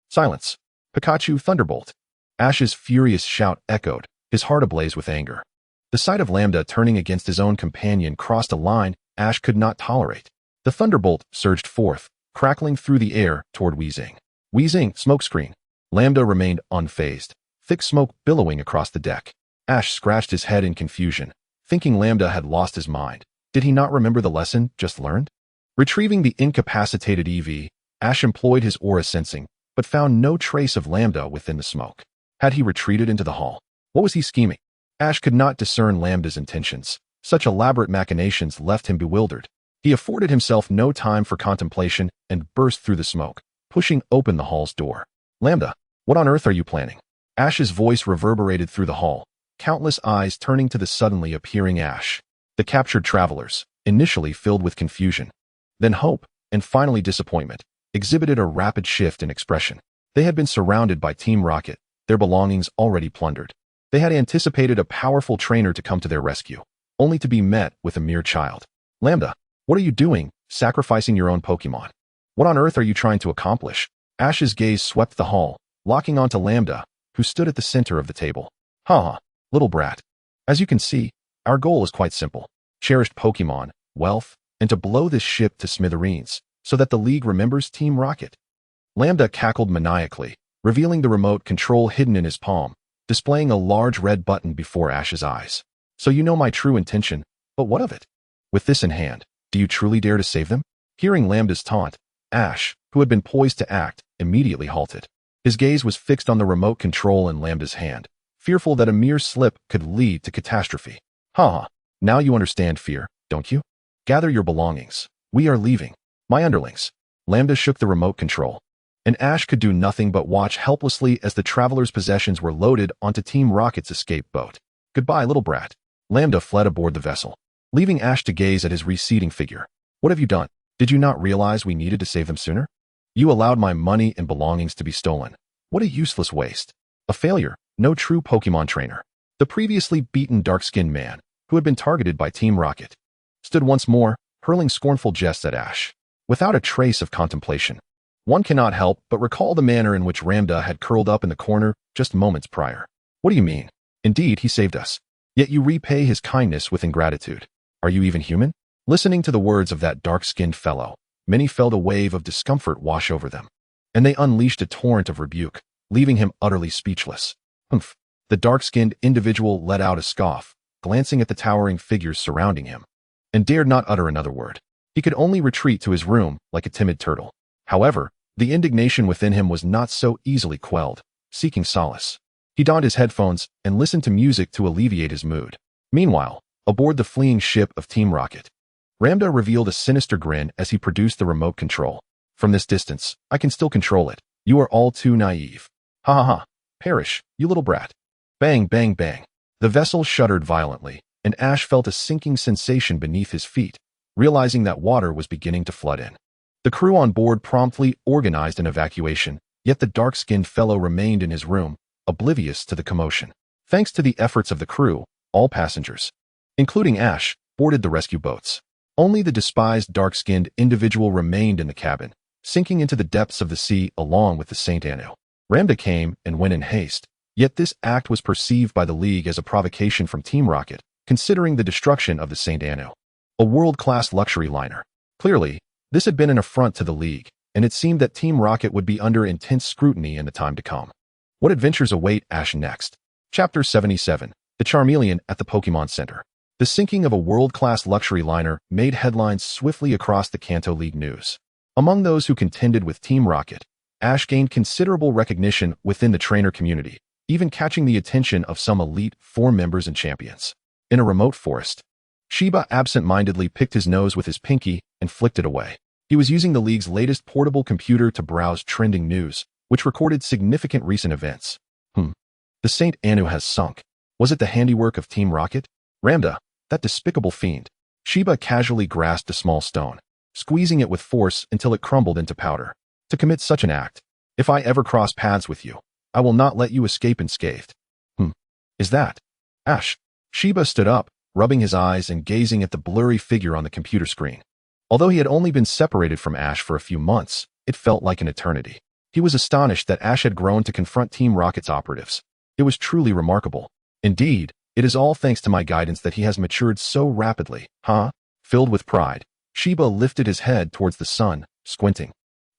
Silence. Pikachu Thunderbolt. Ash's furious shout echoed, his heart ablaze with anger. The sight of Lambda turning against his own companion crossed a line Ash could not tolerate. The Thunderbolt surged forth, crackling through the air toward Weezing. Weezing, smokescreen. Lambda remained unfazed, thick smoke billowing across the deck. Ash scratched his head in confusion, thinking Lambda had lost his mind. Did he not remember the lesson just learned? Retrieving the incapacitated EV, Ash employed his aura sensing, but found no trace of Lambda within the smoke. Had he retreated into the hall? What was he scheming? Ash could not discern Lambda's intentions. Such elaborate machinations left him bewildered. He afforded himself no time for contemplation and burst through the smoke, pushing open the hall's door. Lambda, what on earth are you planning? Ash's voice reverberated through the hall, countless eyes turning to the suddenly appearing Ash. The captured travelers, initially filled with confusion, then hope, and finally disappointment, exhibited a rapid shift in expression. They had been surrounded by Team Rocket, their belongings already plundered. They had anticipated a powerful trainer to come to their rescue, only to be met with a mere child. Lambda, what are you doing, sacrificing your own Pokémon? What on earth are you trying to accomplish? Ash's gaze swept the hall, locking onto Lambda, who stood at the center of the table. Ha, little brat. As you can see, our goal is quite simple. Cherished Pokémon, wealth, and to blow this ship to smithereens, so that the League remembers Team Rocket. Lambda cackled maniacally, revealing the remote control hidden in his palm, displaying a large red button before Ash's eyes. So you know my true intention, but what of it? With this in hand, do you truly dare to save them? Hearing Lambda's taunt, Ash, who had been poised to act, immediately halted. His gaze was fixed on the remote control in Lambda's hand, fearful that a mere slip could lead to catastrophe. Now you understand fear, don't you? Gather your belongings. We are leaving. My underlings. Lambda shook the remote control, and Ash could do nothing but watch helplessly as the travelers' possessions were loaded onto Team Rocket's escape boat. Goodbye, little brat. Lambda fled aboard the vessel, leaving Ash to gaze at his receding figure. What have you done? Did you not realize we needed to save them sooner? You allowed my money and belongings to be stolen. What a useless waste. A failure, no true Pokémon trainer. The previously beaten dark-skinned man, who had been targeted by Team Rocket, stood once more, hurling scornful jests at Ash. Without a trace of contemplation, one cannot help but recall the manner in which Lambda had curled up in the corner just moments prior. What do you mean? Indeed, he saved us. Yet you repay his kindness with ingratitude. Are you even human? Listening to the words of that dark-skinned fellow, many felt a wave of discomfort wash over them, and they unleashed a torrent of rebuke, leaving him utterly speechless. Humph. The dark-skinned individual let out a scoff, glancing at the towering figures surrounding him, and dared not utter another word. He could only retreat to his room like a timid turtle. However, the indignation within him was not so easily quelled. Seeking solace, he donned his headphones and listened to music to alleviate his mood. Meanwhile, aboard the fleeing ship of Team Rocket, Lambda revealed a sinister grin as he produced the remote control. From this distance, I can still control it. You are all too naive. Ha. Perish, you little brat. Bang, bang, bang. The vessel shuddered violently, and Ash felt a sinking sensation beneath his feet, realizing that water was beginning to flood in. The crew on board promptly organized an evacuation, yet the dark-skinned fellow remained in his room, oblivious to the commotion. Thanks to the efforts of the crew, all passengers, including Ash, boarded the rescue boats. Only the despised dark-skinned individual remained in the cabin, sinking into the depths of the sea along with the Saint Anu. Lambda came and went in haste, yet this act was perceived by the League as a provocation from Team Rocket, considering the destruction of the Saint Anu, a world-class luxury liner. Clearly, this had been an affront to the League, and it seemed that Team Rocket would be under intense scrutiny in the time to come. What adventures await Ash next? Chapter 77, The Charmeleon at the Pokémon Center. The sinking of a world-class luxury liner made headlines swiftly across the Kanto League news. Among those who contended with Team Rocket, Ash gained considerable recognition within the trainer community, even catching the attention of some elite Four members and champions. In a remote forest, Shiba absent-mindedly picked his nose with his pinky and flicked it away. He was using the League's latest portable computer to browse trending news, which recorded significant recent events. The Saint Anu has sunk. Was it the handiwork of Team Rocket? Lambda, that despicable fiend. Sheba casually grasped a small stone, squeezing it with force until it crumbled into powder. To commit such an act, if I ever cross paths with you, I will not let you escape unscathed. Is that Ash? Sheba stood up, rubbing his eyes and gazing at the blurry figure on the computer screen. Although he had only been separated from Ash for a few months, it felt like an eternity. He was astonished that Ash had grown to confront Team Rocket's operatives. It was truly remarkable. Indeed, it is all thanks to my guidance that he has matured so rapidly, huh? Filled with pride, Sheba lifted his head towards the sun, squinting.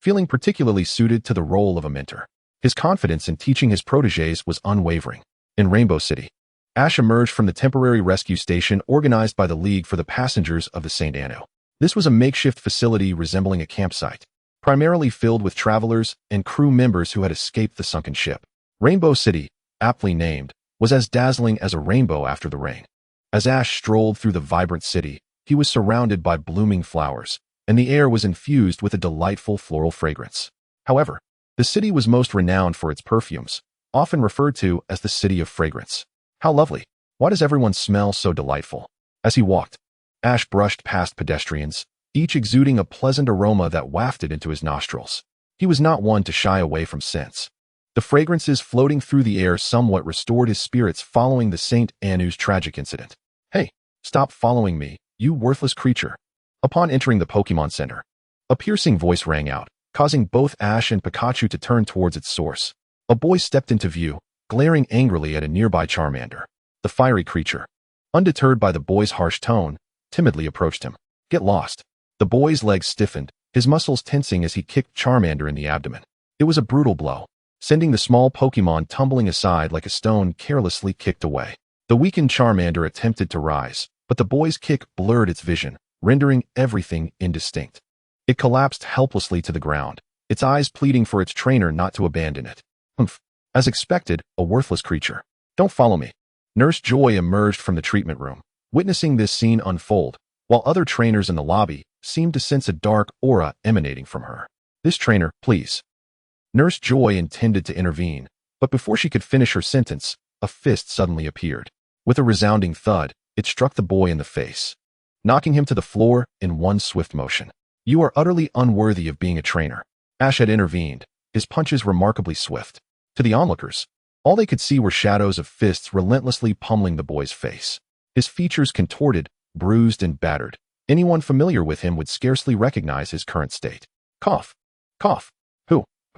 Feeling particularly suited to the role of a mentor. His confidence in teaching his protégés was unwavering. In Rainbow City, Ash emerged from the temporary rescue station organized by the League for the Passengers of the St. Anno. This was a makeshift facility resembling a campsite, primarily filled with travelers and crew members who had escaped the sunken ship. Rainbow City, aptly named, was as dazzling as a rainbow after the rain. As Ash strolled through the vibrant city, he was surrounded by blooming flowers, and the air was infused with a delightful floral fragrance. However, the city was most renowned for its perfumes, often referred to as the City of Fragrance. How lovely! Why does everyone smell so delightful? As he walked, Ash brushed past pedestrians, each exuding a pleasant aroma that wafted into his nostrils. He was not one to shy away from scents. The fragrances floating through the air somewhat restored his spirits following the St. Annu's tragic incident. Hey, stop following me, you worthless creature. Upon entering the Pokémon Center, a piercing voice rang out, causing both Ash and Pikachu to turn towards its source. A boy stepped into view, glaring angrily at a nearby Charmander. The fiery creature, undeterred by the boy's harsh tone, timidly approached him. Get lost. The boy's legs stiffened, his muscles tensing as he kicked Charmander in the abdomen. It was a brutal blow, sending the small Pokémon tumbling aside like a stone carelessly kicked away. The weakened Charmander attempted to rise, but the boy's kick blurred its vision, rendering everything indistinct. It collapsed helplessly to the ground, its eyes pleading for its trainer not to abandon it. As expected, a worthless creature. Don't follow me. Nurse Joy emerged from the treatment room, witnessing this scene unfold, while other trainers in the lobby seemed to sense a dark aura emanating from her. This trainer, please. Nurse Joy intended to intervene, but before she could finish her sentence, a fist suddenly appeared. With a resounding thud, it struck the boy in the face, knocking him to the floor in one swift motion. You are utterly unworthy of being a trainer. Ash had intervened, his punches remarkably swift. To the onlookers, all they could see were shadows of fists relentlessly pummeling the boy's face. His features contorted, bruised, and battered. Anyone familiar with him would scarcely recognize his current state. Cough. Cough.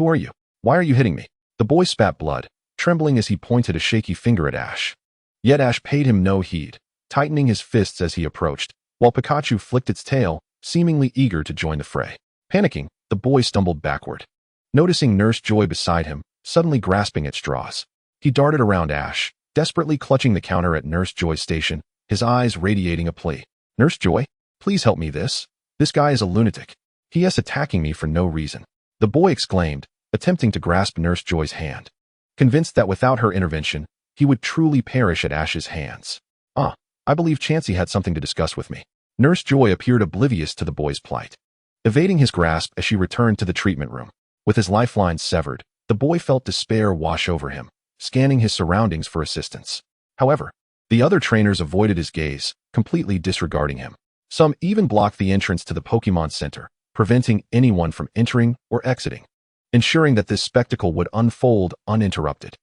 Who are you? Why are you hitting me? The boy spat blood, trembling as he pointed a shaky finger at Ash. Yet Ash paid him no heed, tightening his fists as he approached, while Pikachu flicked its tail, seemingly eager to join the fray. Panicking, the boy stumbled backward. Noticing Nurse Joy beside him, suddenly grasping at straws, he darted around Ash, desperately clutching the counter at Nurse Joy's station, his eyes radiating a plea. Nurse Joy, please help me this guy is a lunatic. He is attacking me for no reason. The boy exclaimed, attempting to grasp Nurse Joy's hand, convinced that without her intervention, he would truly perish at Ash's hands. I believe Chansey had something to discuss with me. Nurse Joy appeared oblivious to the boy's plight, evading his grasp as she returned to the treatment room. With his lifeline severed, the boy felt despair wash over him, scanning his surroundings for assistance. However, the other trainers avoided his gaze, completely disregarding him. Some even blocked the entrance to the Pokémon Center, preventing anyone from entering or exiting, ensuring that this spectacle would unfold uninterrupted.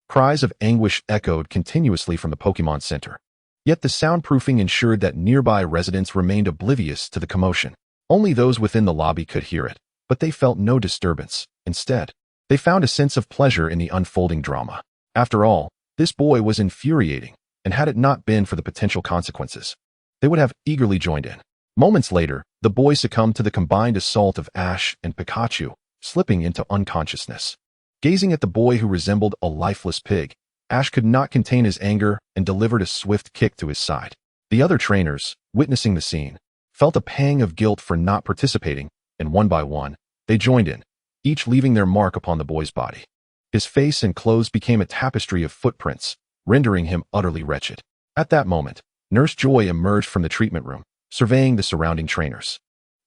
Cries of anguish echoed continuously from the Pokémon Center. Yet the soundproofing ensured that nearby residents remained oblivious to the commotion. Only those within the lobby could hear it, but they felt no disturbance. Instead, they found a sense of pleasure in the unfolding drama. After all, this boy was infuriating, and had it not been for the potential consequences, they would have eagerly joined in. Moments later, the boy succumbed to the combined assault of Ash and Pikachu, slipping into unconsciousness. Gazing at the boy who resembled a lifeless pig, Ash could not contain his anger and delivered a swift kick to his side. The other trainers, witnessing the scene, felt a pang of guilt for not participating, and one by one, they joined in, each leaving their mark upon the boy's body. His face and clothes became a tapestry of footprints, rendering him utterly wretched. At that moment, Nurse Joy emerged from the treatment room, surveying the surrounding trainers.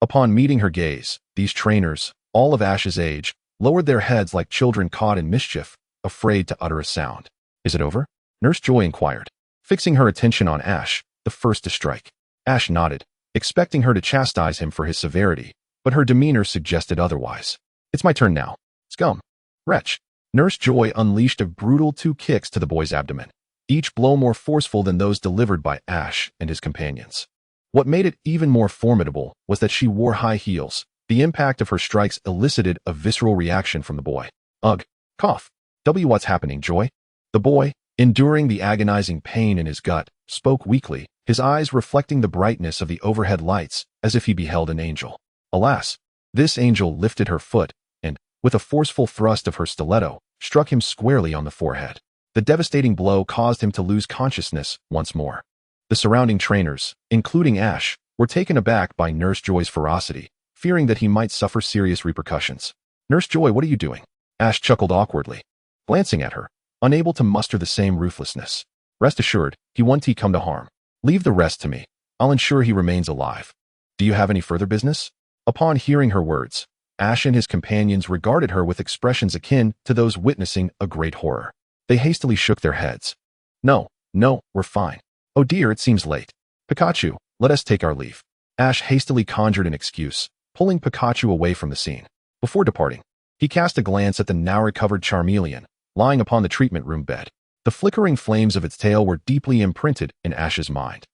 Upon meeting her gaze, these trainers, all of Ash's age, lowered their heads like children caught in mischief, afraid to utter a sound. Is it over? Nurse Joy inquired, fixing her attention on Ash, the first to strike. Ash nodded, expecting her to chastise him for his severity, but her demeanor suggested otherwise. It's my turn now. Scum. Wretch. Nurse Joy unleashed a brutal 2 kicks to the boy's abdomen, each blow more forceful than those delivered by Ash and his companions. What made it even more formidable was that she wore high heels. The impact of her strikes elicited a visceral reaction from the boy. Ugh. Cough. What's happening, Joy? The boy, enduring the agonizing pain in his gut, spoke weakly, his eyes reflecting the brightness of the overhead lights as if he beheld an angel. Alas, this angel lifted her foot and, with a forceful thrust of her stiletto, struck him squarely on the forehead. The devastating blow caused him to lose consciousness once more. The surrounding trainers, including Ash, were taken aback by Nurse Joy's ferocity, fearing that he might suffer serious repercussions. Nurse Joy, what are you doing? Ash chuckled awkwardly, glancing at her, unable to muster the same ruthlessness. Rest assured, he won't come to harm. Leave the rest to me. I'll ensure he remains alive. Do you have any further business? Upon hearing her words, Ash and his companions regarded her with expressions akin to those witnessing a great horror. They hastily shook their heads. No, we're fine. Oh dear, it seems late. Pikachu, let us take our leave. Ash hastily conjured an excuse, pulling Pikachu away from the scene. Before departing, he cast a glance at the now-recovered Charmeleon, lying upon the treatment room bed. The flickering flames of its tail were deeply imprinted in Ash's mind.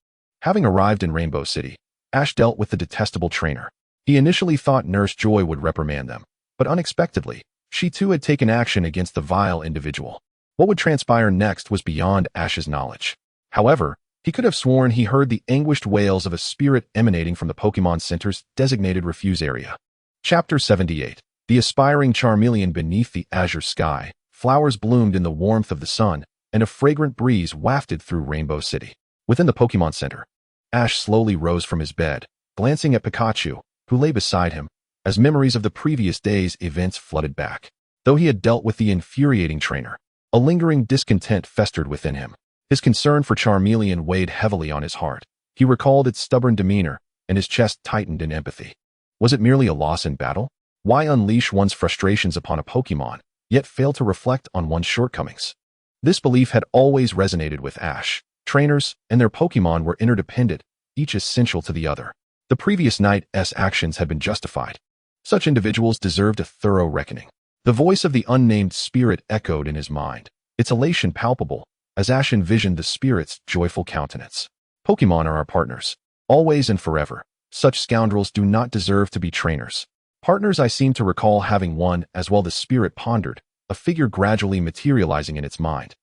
Having arrived in Rainbow City, Ash dealt with the detestable trainer. He initially thought Nurse Joy would reprimand them, but unexpectedly, she too had taken action against the vile individual. What would transpire next was beyond Ash's knowledge. However, he could have sworn he heard the anguished wails of a spirit emanating from the Pokémon Center's designated refuse area. Chapter 78. The aspiring Charmeleon beneath the azure sky. Flowers bloomed in the warmth of the sun, and a fragrant breeze wafted through Rainbow City. Within the Pokémon Center, Ash slowly rose from his bed, glancing at Pikachu, who lay beside him, as memories of the previous day's events flooded back. Though he had dealt with the infuriating trainer, a lingering discontent festered within him. His concern for Charmeleon weighed heavily on his heart. He recalled its stubborn demeanor, and his chest tightened in empathy. Was it merely a loss in battle? Why unleash one's frustrations upon a Pokémon, yet fail to reflect on one's shortcomings? This belief had always resonated with Ash. Trainers and their Pokémon were interdependent, each essential to the other. The previous night's actions had been justified. Such individuals deserved a thorough reckoning. The voice of the unnamed spirit echoed in his mind, its elation palpable, as Ash envisioned the spirit's joyful countenance. Pokémon are our partners, always and forever. Such scoundrels do not deserve to be trainers. Partners I seem to recall having one as well. The spirit pondered, a figure gradually materializing in its mind,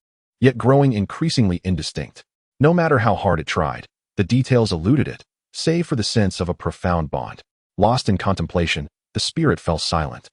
yet growing increasingly indistinct. No matter how hard it tried, the details eluded it, save for the sense of a profound bond. Lost in contemplation, the spirit fell silent,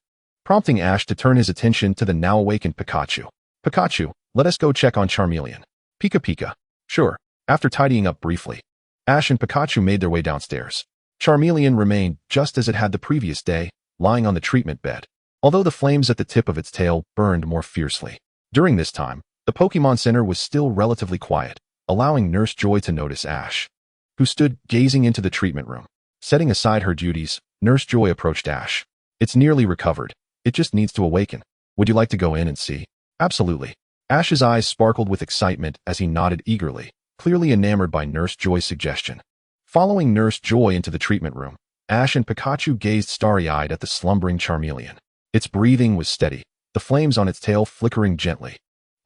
prompting Ash to turn his attention to the now-awakened Pikachu. Pikachu, let us go check on Charmeleon. Pika Pika. Sure. After tidying up briefly, Ash and Pikachu made their way downstairs. Charmeleon remained just as it had the previous day, lying on the treatment bed, although the flames at the tip of its tail burned more fiercely. During this time, the Pokémon Center was still relatively quiet, allowing Nurse Joy to notice Ash, who stood gazing into the treatment room. Setting aside her duties, Nurse Joy approached Ash. It's nearly recovered. It just needs to awaken. Would you like to go in and see? Absolutely. Ash's eyes sparkled with excitement as he nodded eagerly, clearly enamored by Nurse Joy's suggestion. Following Nurse Joy into the treatment room, Ash and Pikachu gazed starry-eyed at the slumbering Charmeleon. Its breathing was steady, the flames on its tail flickering gently,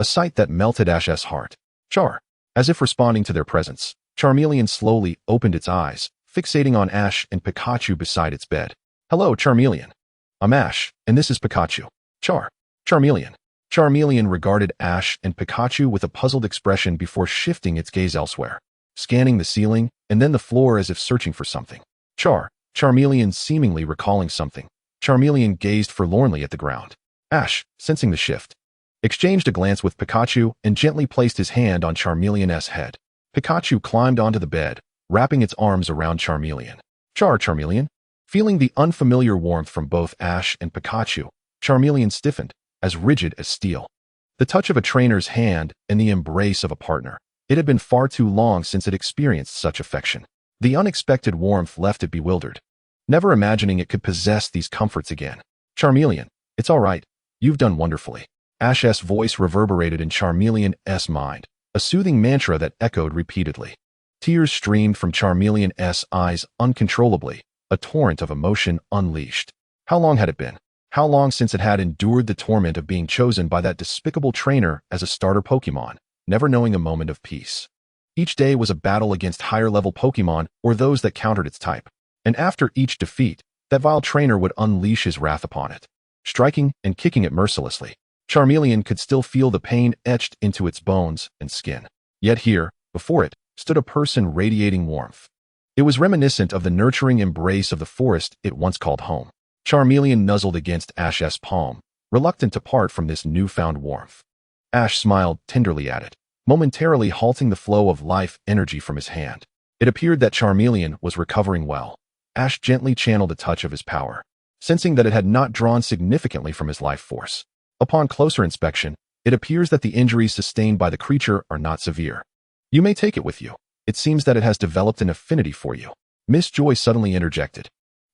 a sight that melted Ash's heart. Char. As if responding to their presence, Charmeleon slowly opened its eyes, fixating on Ash and Pikachu beside its bed. Hello, Charmeleon. I'm Ash, and this is Pikachu. Charmeleon. Charmeleon regarded Ash and Pikachu with a puzzled expression before shifting its gaze elsewhere, scanning the ceiling and then the floor as if searching for something. Charmeleon seemingly recalling something. Charmeleon gazed forlornly at the ground. Ash, sensing the shift, exchanged a glance with Pikachu and gently placed his hand on Charmeleon's head. Pikachu climbed onto the bed, wrapping its arms around Charmeleon. Charmeleon. Feeling the unfamiliar warmth from both Ash and Pikachu, Charmeleon stiffened, as rigid as steel. The touch of a trainer's hand and the embrace of a partner. It had been far too long since it experienced such affection. The unexpected warmth left it bewildered, never imagining it could possess these comforts again. Charmeleon, it's all right. You've done wonderfully. Ash's voice reverberated in Charmeleon's mind, a soothing mantra that echoed repeatedly. Tears streamed from Charmeleon's eyes uncontrollably, a torrent of emotion unleashed. How long had it been? How long since it had endured the torment of being chosen by that despicable trainer as a starter Pokémon, never knowing a moment of peace? Each day was a battle against higher-level Pokémon or those that countered its type. And after each defeat, that vile trainer would unleash his wrath upon it, striking and kicking it mercilessly. Charmeleon could still feel the pain etched into its bones and skin. Yet here, before it, stood a person radiating warmth. It was reminiscent of the nurturing embrace of the forest it once called home. Charmeleon nuzzled against Ash's palm, reluctant to part from this newfound warmth. Ash smiled tenderly at it, momentarily halting the flow of life energy from his hand. It appeared that Charmeleon was recovering well. Ash gently channeled a touch of his power, sensing that it had not drawn significantly from his life force. Upon closer inspection, it appears that the injuries sustained by the creature are not severe. You may take it with you. It seems that it has developed an affinity for you. Miss Joy suddenly interjected,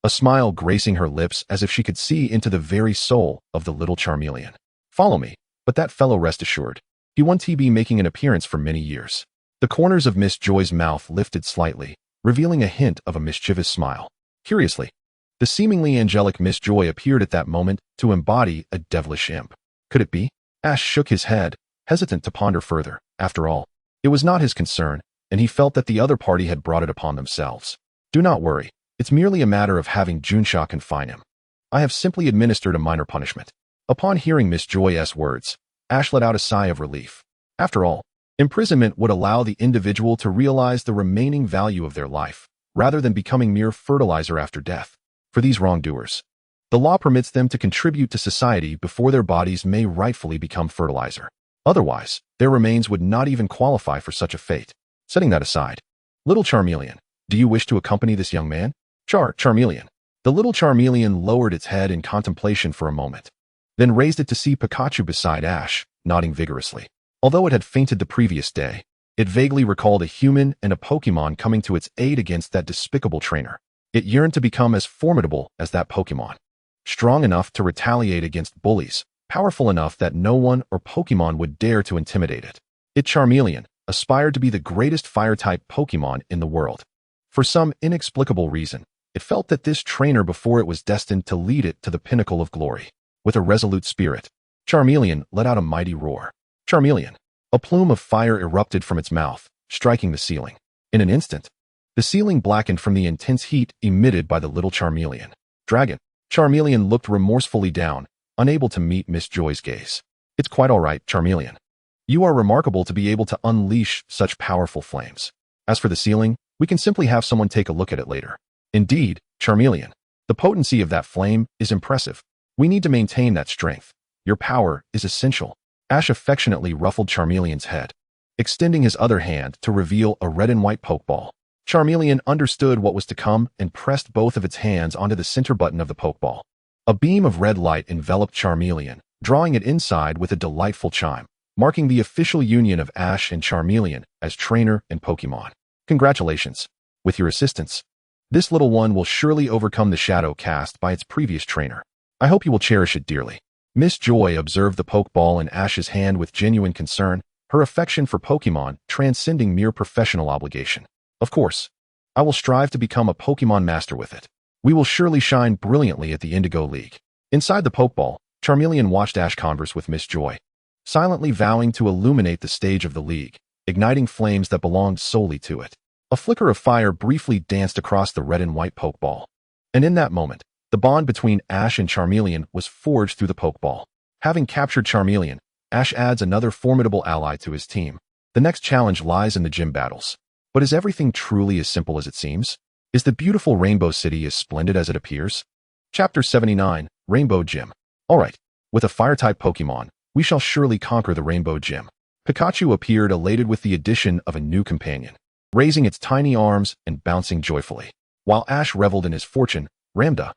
a smile gracing her lips as if she could see into the very soul of the little Charmeleon. Follow me, but that fellow, rest assured, he won't be making an appearance for many years. The corners of Miss Joy's mouth lifted slightly, revealing a hint of a mischievous smile. Curiously, the seemingly angelic Miss Joy appeared at that moment to embody a devilish imp. Could it be? Ash shook his head, hesitant to ponder further. After all, it was not his concern, and he felt that the other party had brought it upon themselves. Do not worry. It's merely a matter of having Junsha confine him. I have simply administered a minor punishment. Upon hearing Miss Joy's words, Ash let out a sigh of relief. After all, imprisonment would allow the individual to realize the remaining value of their life, rather than becoming mere fertilizer after death. For these wrongdoers, the law permits them to contribute to society before their bodies may rightfully become fertilizer. Otherwise, their remains would not even qualify for such a fate. Setting that aside, little Charmeleon, do you wish to accompany this young man? Charmeleon. The little Charmeleon lowered its head in contemplation for a moment, then raised it to see Pikachu beside Ash, nodding vigorously. Although it had fainted the previous day, it vaguely recalled a human and a Pokémon coming to its aid against that despicable trainer. It yearned to become as formidable as that Pokémon, strong enough to retaliate against bullies, powerful enough that no one or Pokémon would dare to intimidate it. It, Charmeleon, aspired to be the greatest fire-type Pokémon in the world. For some inexplicable reason, it felt that this trainer before it was destined to lead it to the pinnacle of glory. With a resolute spirit, Charmeleon let out a mighty roar. Charmeleon. A plume of fire erupted from its mouth, striking the ceiling. In an instant, the ceiling blackened from the intense heat emitted by the little Charmeleon. Dragon. Charmeleon looked remorsefully down, unable to meet Miss Joy's gaze. It's quite all right, Charmeleon. You are remarkable to be able to unleash such powerful flames. As for the ceiling, we can simply have someone take a look at it later. Indeed, Charmeleon, the potency of that flame is impressive. We need to maintain that strength. Your power is essential. Ash affectionately ruffled Charmeleon's head, extending his other hand to reveal a red and white Pokeball. Charmeleon understood what was to come and pressed both of its hands onto the center button of the Pokeball. A beam of red light enveloped Charmeleon, drawing it inside with a delightful chime, marking the official union of Ash and Charmeleon as trainer and Pokemon. Congratulations. With your assistance, this little one will surely overcome the shadow cast by its previous trainer. I hope you will cherish it dearly. Miss Joy observed the Pokeball in Ash's hand with genuine concern, her affection for Pokemon transcending mere professional obligation. Of course, I will strive to become a Pokémon Master with it. We will surely shine brilliantly at the Indigo League. Inside the Pokeball, Charmeleon watched Ash converse with Miss Joy, silently vowing to illuminate the stage of the League, igniting flames that belonged solely to it. A flicker of fire briefly danced across the red and white Pokeball. And in that moment, the bond between Ash and Charmeleon was forged through the Pokeball. Having captured Charmeleon, Ash adds another formidable ally to his team. The next challenge lies in the gym battles. But is everything truly as simple as it seems? Is the beautiful Rainbow City as splendid as it appears? Chapter 79, Rainbow Gym. Alright, with a fire-type Pokemon, we shall surely conquer the Rainbow Gym. Pikachu appeared elated with the addition of a new companion, raising its tiny arms and bouncing joyfully. While Ash reveled in his fortune, Lambda,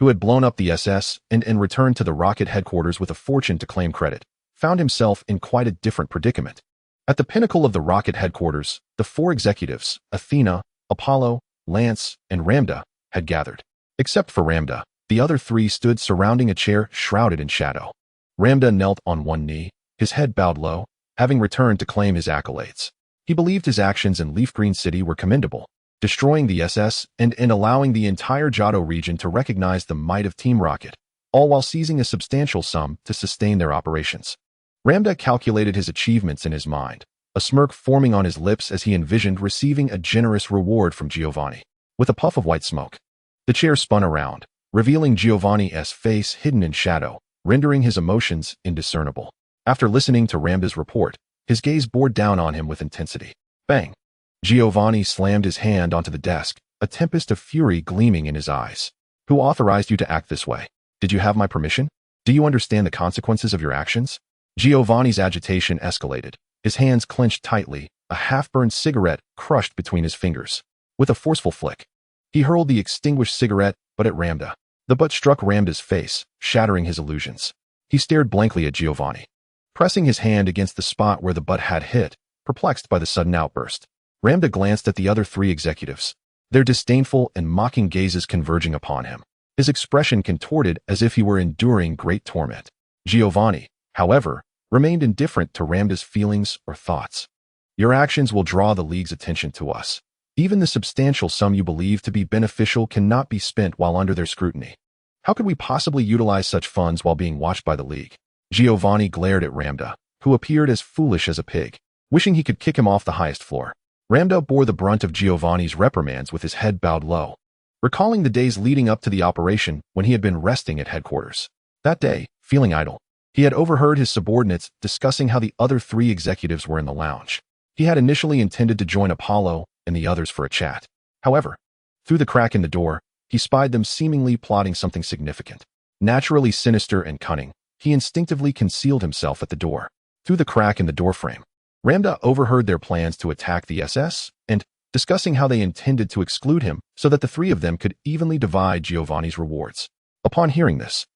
who had blown up the SS and returned to the Rocket headquarters with a fortune to claim credit, found himself in quite a different predicament. At the pinnacle of the Rocket headquarters, the four executives, Athena, Apollo, Lance, and Lambda, had gathered. Except for Lambda, the other three stood surrounding a chair shrouded in shadow. Lambda knelt on one knee, his head bowed low, having returned to claim his accolades. He believed his actions in Leaf Green City were commendable, destroying the SS and allowing the entire Johto region to recognize the might of Team Rocket, all while seizing a substantial sum to sustain their operations. Lambda calculated his achievements in his mind, a smirk forming on his lips as he envisioned receiving a generous reward from Giovanni. With a puff of white smoke, the chair spun around, revealing Giovanni's face hidden in shadow, rendering his emotions indiscernible. After listening to Lambda's report, his gaze bore down on him with intensity. Bang! Giovanni slammed his hand onto the desk, a tempest of fury gleaming in his eyes. Who authorized you to act this way? Did you have my permission? Do you understand the consequences of your actions? Giovanni's agitation escalated. His hands clenched tightly, a half-burned cigarette crushed between his fingers. With a forceful flick, he hurled the extinguished cigarette, but at Lambda. The butt struck Lambda's face, shattering his illusions. He stared blankly at Giovanni, pressing his hand against the spot where the butt had hit, perplexed by the sudden outburst. Lambda glanced at the other three executives, their disdainful and mocking gazes converging upon him. His expression contorted as if he were enduring great torment. Giovanni, however, remained indifferent to Lambda's feelings or thoughts. Your actions will draw the League's attention to us. Even the substantial sum you believe to be beneficial cannot be spent while under their scrutiny. How could we possibly utilize such funds while being watched by the League? Giovanni glared at Lambda, who appeared as foolish as a pig, wishing he could kick him off the highest floor. Lambda bore the brunt of Giovanni's reprimands with his head bowed low, recalling the days leading up to the operation when he had been resting at headquarters. That day, feeling idle, he had overheard his subordinates discussing how the other three executives were in the lounge. He had initially intended to join Apollo and the others for a chat. However, through the crack in the door, he spied them seemingly plotting something significant. Naturally sinister and cunning, he instinctively concealed himself at the door. Through the crack in the doorframe, Lambda overheard their plans to attack the SS and discussing how they intended to exclude him so that the three of them could evenly divide Giovanni's rewards. Upon hearing this,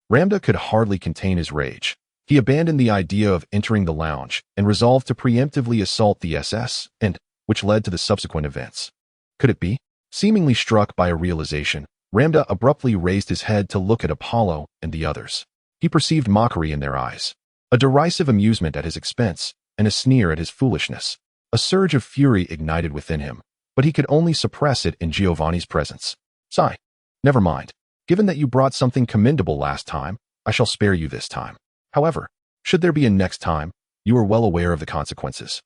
Lambda could hardly contain his rage. He abandoned the idea of entering the lounge and resolved to preemptively assault the SS and which led to the subsequent events. Could it be? Seemingly struck by a realization, Lambda abruptly raised his head to look at Apollo and the others. He perceived mockery in their eyes, a derisive amusement at his expense, and a sneer at his foolishness. A surge of fury ignited within him, but he could only suppress it in Giovanni's presence. Sigh. Never mind. Given that you brought something commendable last time, I shall spare you this time. However, should there be a next time, you are well aware of the consequences.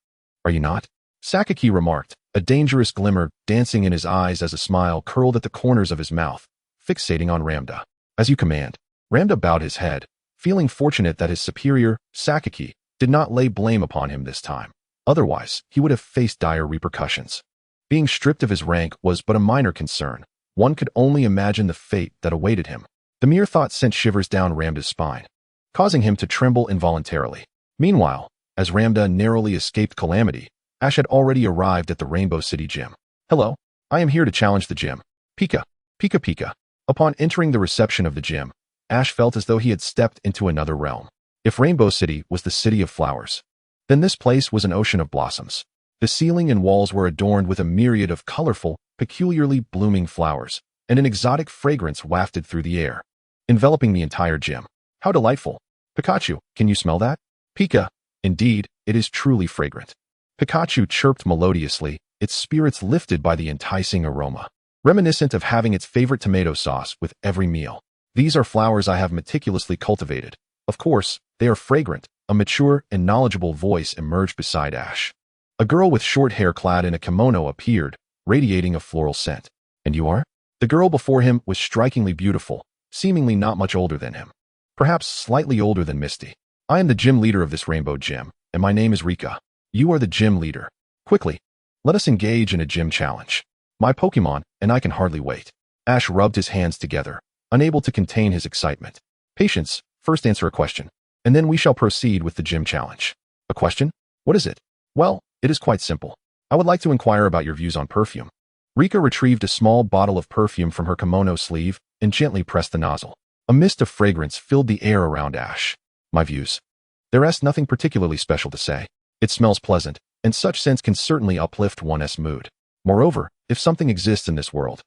Are you not? Sakaki remarked, a dangerous glimmer dancing in his eyes as a smile curled at the corners of his mouth, fixating on Lambda. As you command. Lambda bowed his head, feeling fortunate that his superior, Sakaki, did not lay blame upon him this time. Otherwise, he would have faced dire repercussions. Being stripped of his rank was but a minor concern. One could only imagine the fate that awaited him. The mere thought sent shivers down Lambda's spine, causing him to tremble involuntarily. Meanwhile, as Lambda narrowly escaped calamity, Ash had already arrived at the Rainbow City Gym. Hello, I am here to challenge the gym. Pika, Pika Pika. Upon entering the reception of the gym, Ash felt as though he had stepped into another realm. If Rainbow City was the city of flowers, then this place was an ocean of blossoms. The ceiling and walls were adorned with a myriad of colorful, peculiarly blooming flowers, and an exotic fragrance wafted through the air, enveloping the entire gym. How delightful! Pikachu, can you smell that? Pika, indeed, it is truly fragrant. Pikachu chirped melodiously, its spirits lifted by the enticing aroma, reminiscent of having its favorite tomato sauce with every meal. These are flowers I have meticulously cultivated. Of course, they are fragrant. A mature and knowledgeable voice emerged beside Ash. A girl with short hair clad in a kimono appeared, radiating a floral scent. And you are? The girl before him was strikingly beautiful, seemingly not much older than him. Perhaps slightly older than Misty. I am the gym leader of this Rainbow Gym, and my name is Rika. You are the gym leader. Quickly, let us engage in a gym challenge. My Pokémon, and I can hardly wait. Ash rubbed his hands together, unable to contain his excitement. Patience, first answer a question, and then we shall proceed with the gym challenge. A question? What is it? Well, it is quite simple. I would like to inquire about your views on perfume. Rika retrieved a small bottle of perfume from her kimono sleeve and gently pressed the nozzle. A mist of fragrance filled the air around Ash. My views. There is nothing particularly special to say. It smells pleasant, and such scents can certainly uplift one's mood. Moreover, if something exists in this world,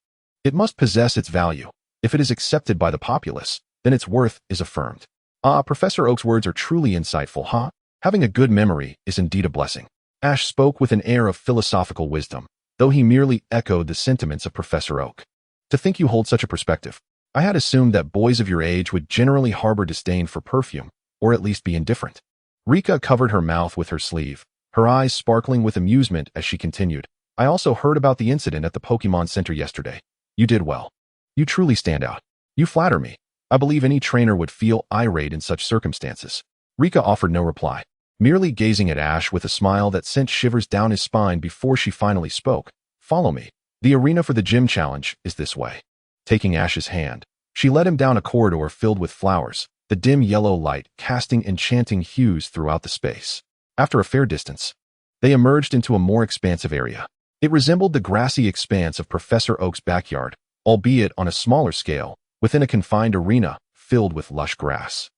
it must possess its value. If it is accepted by the populace, then its worth is affirmed. Ah, Professor Oak's words are truly insightful, huh? Having a good memory is indeed a blessing. Ash spoke with an air of philosophical wisdom, though he merely echoed the sentiments of Professor Oak. To think you hold such a perspective. I had assumed that boys of your age would generally harbor disdain for perfume, or at least be indifferent. Rika covered her mouth with her sleeve, her eyes sparkling with amusement as she continued. I also heard about the incident at the Pokémon Center yesterday. You did well. You truly stand out. You flatter me. I believe any trainer would feel irate in such circumstances. Rika offered no reply, merely gazing at Ash with a smile that sent shivers down his spine before she finally spoke. Follow me. The arena for the gym challenge is this way. Taking Ash's hand, she led him down a corridor filled with flowers, the dim yellow light casting enchanting hues throughout the space. After a fair distance, they emerged into a more expansive area. It resembled the grassy expanse of Professor Oak's backyard, albeit on a smaller scale, within a confined arena filled with lush grass.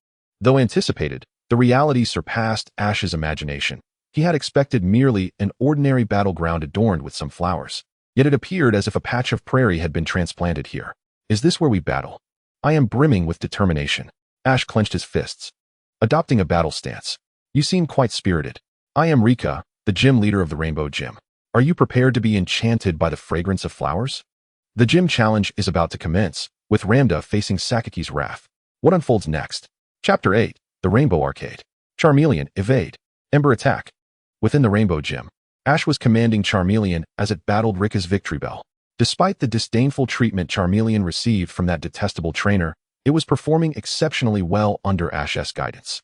Though anticipated, the reality surpassed Ash's imagination. He had expected merely an ordinary battleground adorned with some flowers. Yet it appeared as if a patch of prairie had been transplanted here. Is this where we battle? I am brimming with determination. Ash clenched his fists, adopting a battle stance. You seem quite spirited. I am Rika, the gym leader of the Rainbow Gym. Are you prepared to be enchanted by the fragrance of flowers? The gym challenge is about to commence, with Lambda facing Sakiki's wrath. What unfolds next? Chapter 8, The Rainbow Arcade. Charmeleon, evade. Ember attack. Within the Rainbow Gym, Ash was commanding Charmeleon as it battled Rika's victory bell. Despite the disdainful treatment Charmeleon received from that detestable trainer, it was performing exceptionally well under Ash's guidance.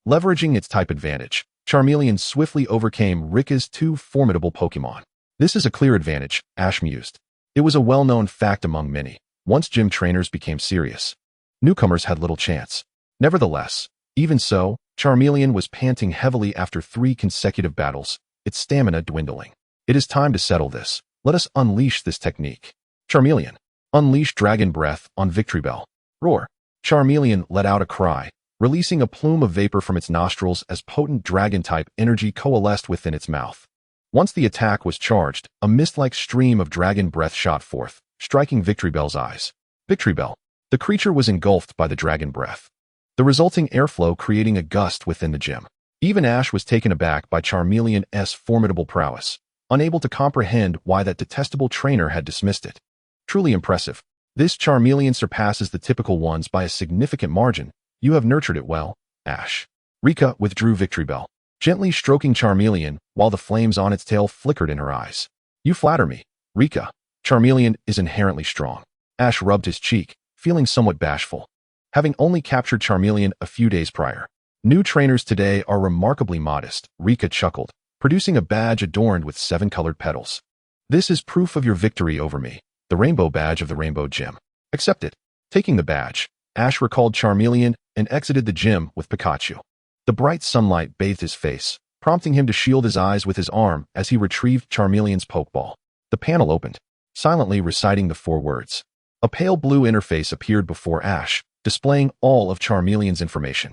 Leveraging its type advantage, Charmeleon swiftly overcame Rika's two formidable Pokémon. This is a clear advantage, Ash mused. It was a well-known fact among many. Once gym trainers became serious, newcomers had little chance. Nevertheless, even so, Charmeleon was panting heavily after 3 consecutive battles, its stamina dwindling. It is time to settle this. Let us unleash this technique. Charmeleon, unleash Dragon Breath on Victory Bell. Roar. Charmeleon let out a cry, releasing a plume of vapor from its nostrils as potent dragon-type energy coalesced within its mouth. Once the attack was charged, a mist-like stream of dragon breath shot forth, striking Victory Bell's eyes. Victory Bell. The creature was engulfed by the dragon breath, the resulting airflow creating a gust within the gym. Even Ash was taken aback by Charmeleon's formidable prowess, unable to comprehend why that detestable trainer had dismissed it. Truly impressive. This Charmeleon surpasses the typical ones by a significant margin. You have nurtured it well, Ash. Rika withdrew Victory Bell, gently stroking Charmeleon while the flames on its tail flickered in her eyes. You flatter me, Rika. Charmeleon is inherently strong. Ash rubbed his cheek, feeling somewhat bashful. Having only captured Charmeleon a few days prior, new trainers today are remarkably modest, Rika chuckled, producing a badge adorned with 7 colored petals. This is proof of your victory over me, the rainbow badge of the Rainbow Gym. Accept it. Taking the badge, Ash recalled Charmeleon and exited the gym with Pikachu. The bright sunlight bathed his face, prompting him to shield his eyes with his arm as he retrieved Charmeleon's Pokeball. The panel opened, silently reciting the 4 words. A pale blue interface appeared before Ash, displaying all of Charmeleon's information.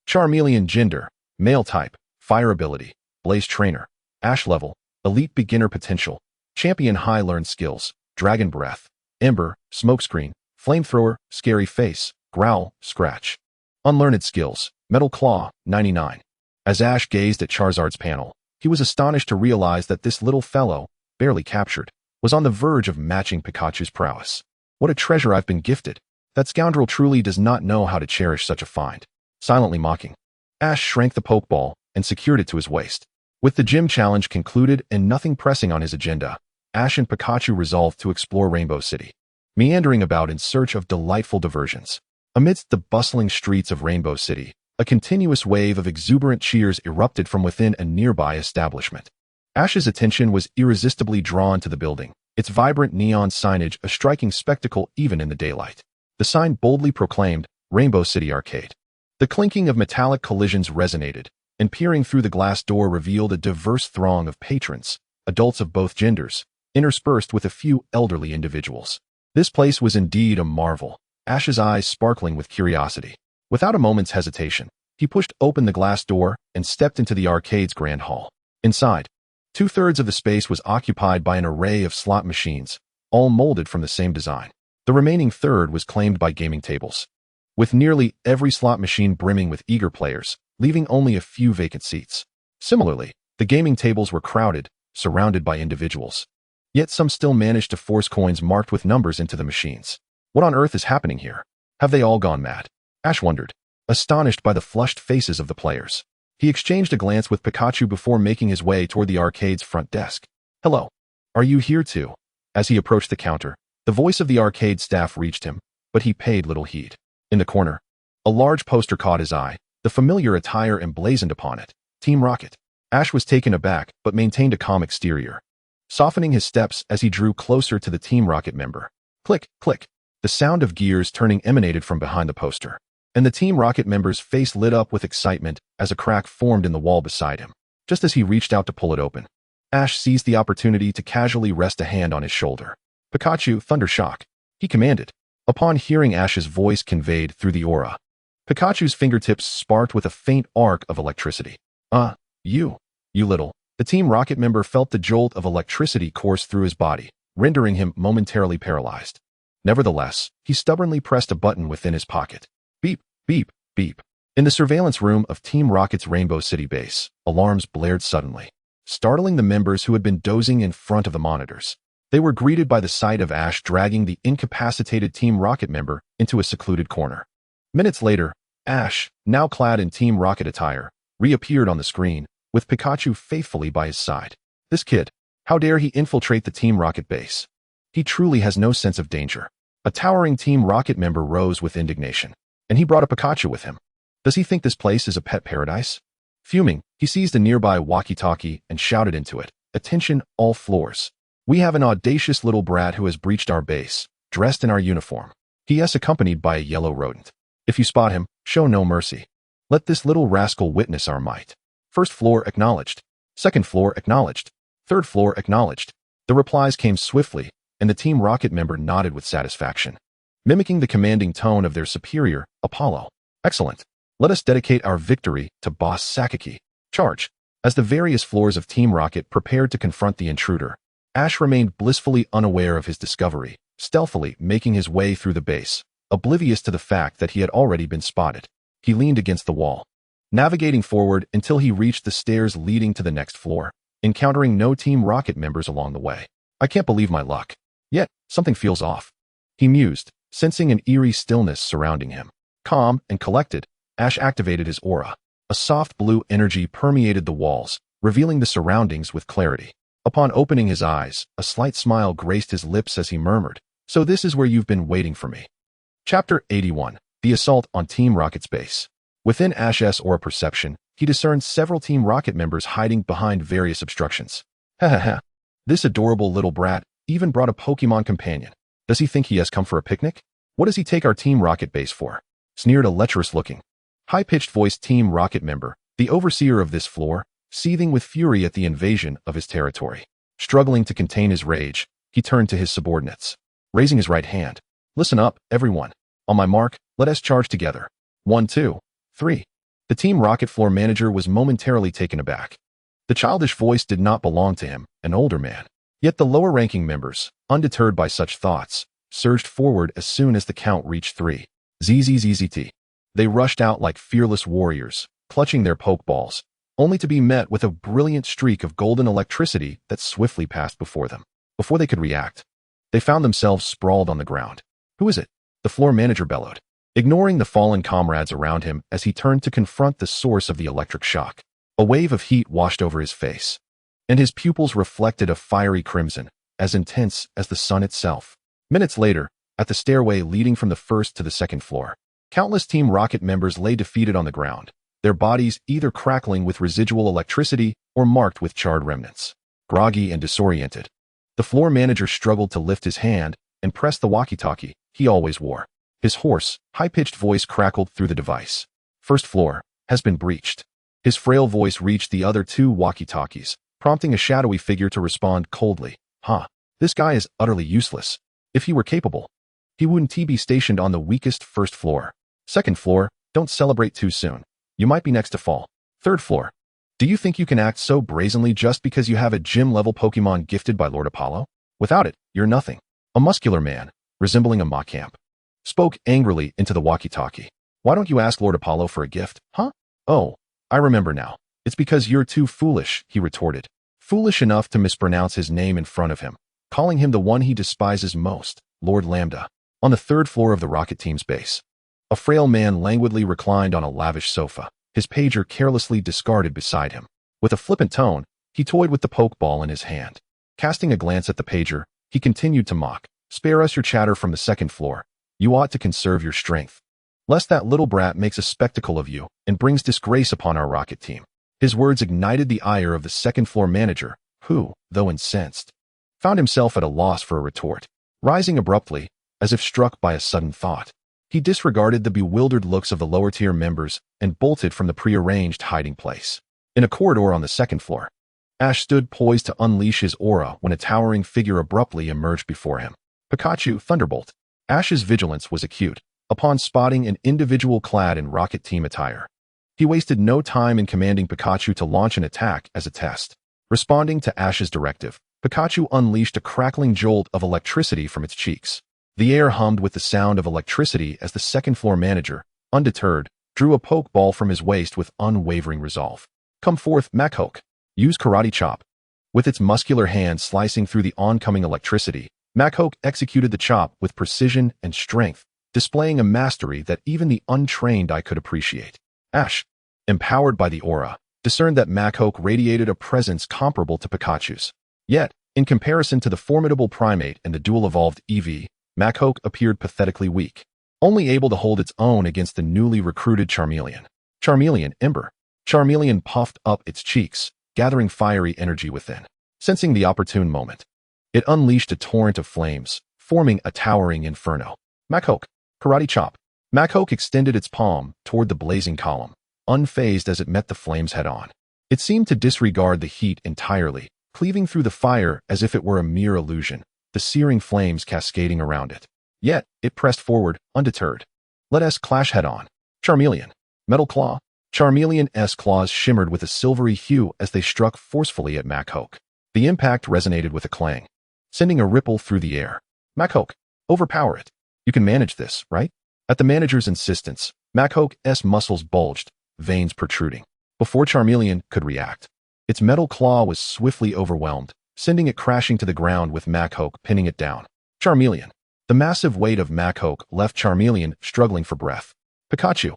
Charmeleon gender, male type, fire ability, blaze trainer, Ash level, elite beginner potential, champion high learned skills, dragon breath, ember, smokescreen, flamethrower, scary face, growl, scratch. Unlearned skills, metal claw, 99. As Ash gazed at Charizard's panel, he was astonished to realize that this little fellow, barely captured, was on the verge of matching Pikachu's prowess. What a treasure I've been gifted. That scoundrel truly does not know how to cherish such a find. Silently mocking, Ash shrank the Pokeball and secured it to his waist. With the gym challenge concluded and nothing pressing on his agenda, Ash and Pikachu resolved to explore Rainbow City, meandering about in search of delightful diversions. Amidst the bustling streets of Rainbow City, a continuous wave of exuberant cheers erupted from within a nearby establishment. Ash's attention was irresistibly drawn to the building, its vibrant neon signage a striking spectacle even in the daylight. The sign boldly proclaimed, Rainbow City Arcade. The clinking of metallic collisions resonated, and peering through the glass door revealed a diverse throng of patrons, adults of both genders, interspersed with a few elderly individuals. This place was indeed a marvel, Ash's eyes sparkling with curiosity. Without a moment's hesitation, he pushed open the glass door and stepped into the arcade's grand hall. Inside, 2/3 of the space was occupied by an array of slot machines, all molded from the same design. The remaining third was claimed by gaming tables, with nearly every slot machine brimming with eager players, leaving only a few vacant seats. Similarly, The gaming tables were crowded, surrounded by individuals. Yet some still managed to force coins marked with numbers into the machines. What on earth is happening here? Have they all gone mad? Ash wondered, astonished by the flushed faces of the players. He exchanged a glance with Pikachu before making his way toward the arcade's front desk. Hello. Are you here too? As he approached the counter, the voice of the arcade staff reached him, but he paid little heed. In the corner, a large poster caught his eye, the familiar attire emblazoned upon it. Team Rocket. Ash was taken aback but maintained a calm exterior, softening his steps as he drew closer to the Team Rocket member. Click, click. The sound of gears turning emanated from behind the poster, and the Team Rocket member's face lit up with excitement as a crack formed in the wall beside him. Just as he reached out to pull it open, Ash seized the opportunity to casually rest a hand on his shoulder. Pikachu, thunder shock, he commanded. Upon hearing Ash's voice conveyed through the aura, Pikachu's fingertips sparked with a faint arc of electricity. You little. The Team Rocket member felt the jolt of electricity course through his body, rendering him momentarily paralyzed. Nevertheless, he stubbornly pressed a button within his pocket. Beep, beep, beep. In the surveillance room of Team Rocket's Rainbow City base, alarms blared suddenly, startling the members who had been dozing in front of the monitors. They were greeted by the sight of Ash dragging the incapacitated Team Rocket member into a secluded corner. Minutes later, Ash, now clad in Team Rocket attire, reappeared on the screen, with Pikachu faithfully by his side. This kid, how dare he infiltrate the Team Rocket base? He truly has no sense of danger. A towering Team Rocket member rose with indignation, and he brought a Pikachu with him. Does he think this place is a pet paradise? Fuming, he seized a nearby walkie-talkie and shouted into it. Attention, all floors. We have an audacious little brat who has breached our base, dressed in our uniform. He is accompanied by a yellow rodent. If you spot him, show no mercy. Let this little rascal witness our might. First floor acknowledged. Second floor acknowledged. Third floor acknowledged. The replies came swiftly, and the Team Rocket member nodded with satisfaction, mimicking the commanding tone of their superior, Apollo. Excellent. Let us dedicate our victory to Boss Sakaki. Charge. As the various floors of Team Rocket prepared to confront the intruder, Ash remained blissfully unaware of his discovery, stealthily making his way through the base, oblivious to the fact that he had already been spotted. He leaned against the wall, navigating forward until he reached the stairs leading to the next floor, encountering no Team Rocket members along the way. I can't believe my luck. Yet, something feels off. He mused, sensing an eerie stillness surrounding him. Calm and collected, Ash activated his aura. A soft blue energy permeated the walls, revealing the surroundings with clarity. Upon opening his eyes, a slight smile graced his lips as he murmured, "So this is where you've been waiting for me." Chapter 81. The Assault on Team Rocket's Base. Within Ash's aura perception, he discerned several Team Rocket members hiding behind various obstructions. Ha. This adorable little brat even brought a Pokémon companion. Does he think he has come for a picnic? What does he take our Team Rocket base for? Sneered a lecherous-looking, high-pitched voice Team Rocket member, the overseer of this floor, seething with fury at the invasion of his territory. Struggling to contain his rage, he turned to his subordinates, raising his right hand. Listen up, everyone. On my mark, let us charge together. 1, 2, 3. The Team Rocket floor manager was momentarily taken aback. The childish voice did not belong to him, an older man. Yet the lower-ranking members, undeterred by such thoughts, surged forward as soon as the count reached 3. ZZZZT. They rushed out like fearless warriors, clutching their pokeballs, only to be met with a brilliant streak of golden electricity that swiftly passed before them. Before they could react, they found themselves sprawled on the ground. Who is it? The floor manager bellowed, ignoring the fallen comrades around him as he turned to confront the source of the electric shock. A wave of heat washed over his face, and his pupils reflected a fiery crimson, as intense as the sun itself. Minutes later, at the stairway leading from the first to the second floor, countless Team Rocket members lay defeated on the ground, their bodies either crackling with residual electricity or marked with charred remnants. Groggy and disoriented, the floor manager struggled to lift his hand and press the walkie-talkie he always wore. His hoarse, high-pitched voice crackled through the device. First floor has been breached. His frail voice reached the other 2 walkie-talkies, prompting a shadowy figure to respond coldly. This guy is utterly useless. If he were capable, he wouldn't be stationed on the weakest first floor. Second floor, don't celebrate too soon. You might be next to fall. Third floor, do you think you can act so brazenly just because you have a gym-level Pokemon gifted by Lord Apollo? Without it, you're nothing. A muscular man, resembling a Macamp, spoke angrily into the walkie-talkie. Why don't you ask Lord Apollo for a gift, huh? Oh, I remember now. It's because you're too foolish, he retorted. Foolish enough to mispronounce his name in front of him, calling him the one he despises most, Lord Lambda. On the third floor of the rocket team's base, a frail man languidly reclined on a lavish sofa, his pager carelessly discarded beside him. With a flippant tone, he toyed with the pokeball in his hand. Casting a glance at the pager, he continued to mock. Spare us your chatter from the second floor. You ought to conserve your strength, lest that little brat makes a spectacle of you and brings disgrace upon our rocket team. His words ignited the ire of the second-floor manager, who, though incensed, found himself at a loss for a retort. Rising abruptly, as if struck by a sudden thought, he disregarded the bewildered looks of the lower-tier members and bolted from the prearranged hiding place. In a corridor on the second floor, Ash stood poised to unleash his aura when a towering figure abruptly emerged before him. Pikachu, Thunderbolt. Ash's vigilance was acute upon spotting an individual clad in rocket team attire. He wasted no time in commanding Pikachu to launch an attack as a test. Responding to Ash's directive, Pikachu unleashed a crackling jolt of electricity from its cheeks. The air hummed with the sound of electricity as the second-floor manager, undeterred, drew a pokeball from his waist with unwavering resolve. Come forth, Machoke. Use Karate Chop. With its muscular hand slicing through the oncoming electricity, Machoke executed the chop with precision and strength, displaying a mastery that even the untrained eye could appreciate. Ash, empowered by the aura, discerned that Machoke radiated a presence comparable to Pikachu's. Yet, in comparison to the formidable primate and the dual-evolved Eevee, Machoke appeared pathetically weak, only able to hold its own against the newly recruited Charmeleon. Charmeleon, Ember. Charmeleon puffed up its cheeks, gathering fiery energy within. Sensing the opportune moment, it unleashed a torrent of flames, forming a towering inferno. Machoke, Karate Chop. Machoke extended its palm toward the blazing column, unfazed as it met the flames head-on. It seemed to disregard the heat entirely, cleaving through the fire as if it were a mere illusion, the searing flames cascading around it. Yet, it pressed forward, undeterred. Let us clash head-on. Charmeleon. Metal Claw. Charmeleon's claws shimmered with a silvery hue as they struck forcefully at Machoke. The impact resonated with a clang, sending a ripple through the air. Machoke, overpower it. You can manage this, right? At the manager's insistence, Machoke's muscles bulged, veins protruding. Before Charmeleon could react, its metal claw was swiftly overwhelmed, sending it crashing to the ground with Machoke pinning it down. Charmeleon. The massive weight of Machoke left Charmeleon struggling for breath. Pikachu.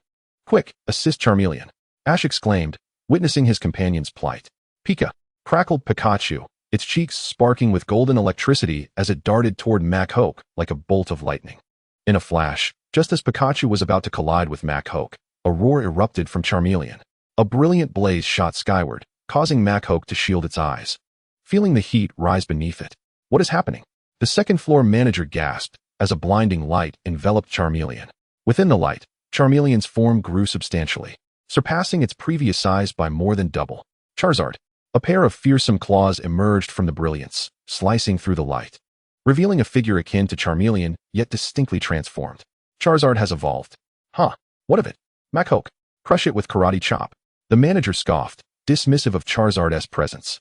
Quick, assist Charmeleon. Ash exclaimed, witnessing his companion's plight. Pika. Crackled Pikachu, its cheeks sparking with golden electricity as it darted toward Machoke like a bolt of lightning. In a flash, just as Pikachu was about to collide with Machoke, a roar erupted from Charmeleon. A brilliant blaze shot skyward, causing Machoke to shield its eyes. Feeling the heat rise beneath it. What is happening? The second-floor manager gasped as a blinding light enveloped Charmeleon. Within the light, Charmeleon's form grew substantially, surpassing its previous size by more than double. Charizard. A pair of fearsome claws emerged from the brilliance, slicing through the light, revealing a figure akin to Charmeleon, yet distinctly transformed. Charizard has evolved. Huh, what of it? Machoke, crush it with Karate Chop. The manager scoffed, dismissive of Charizard's presence.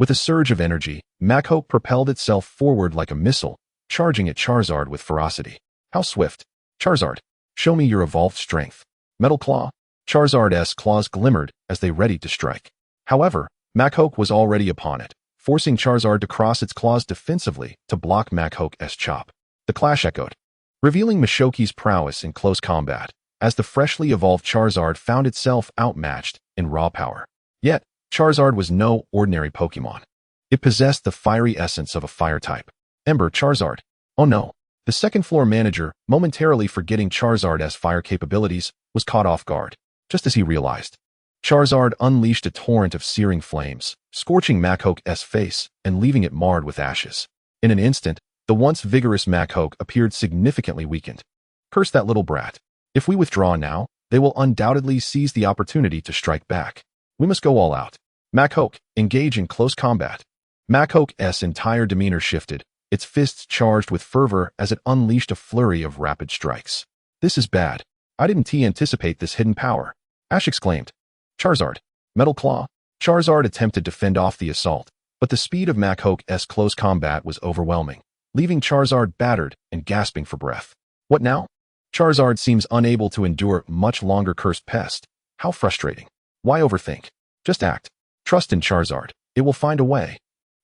With a surge of energy, Machoke propelled itself forward like a missile, charging at Charizard with ferocity. How swift. Charizard, show me your evolved strength. Metal Claw. Charizard's claws glimmered as they readied to strike. However, Machoke was already upon it, forcing Charizard to cross its claws defensively to block Machoke's chop. The clash echoed, revealing Machoke's prowess in close combat, as the freshly evolved Charizard found itself outmatched in raw power. Yet, Charizard was no ordinary Pokémon. It possessed the fiery essence of a fire type. Ember Charizard. Oh no. The second-floor manager, momentarily forgetting Charizard's fire capabilities, was caught off guard. Just as he realized, Charizard unleashed a torrent of searing flames, scorching Machoke's face and leaving it marred with ashes. In an instant, the once vigorous Machoke appeared significantly weakened. Curse that little brat. If we withdraw now, they will undoubtedly seize the opportunity to strike back. We must go all out. Machoke, engage in close combat. Machoke's entire demeanor shifted, its fists charged with fervor as it unleashed a flurry of rapid strikes. This is bad. I didn't anticipate this hidden power. Ash exclaimed. Charizard. Metal Claw. Charizard attempted to fend off the assault, but the speed of Machoke's close combat was overwhelming, leaving Charizard battered and gasping for breath. What now? Charizard seems unable to endure much longer. Cursed pest. How frustrating. Why overthink? Just act. Trust in Charizard. It will find a way.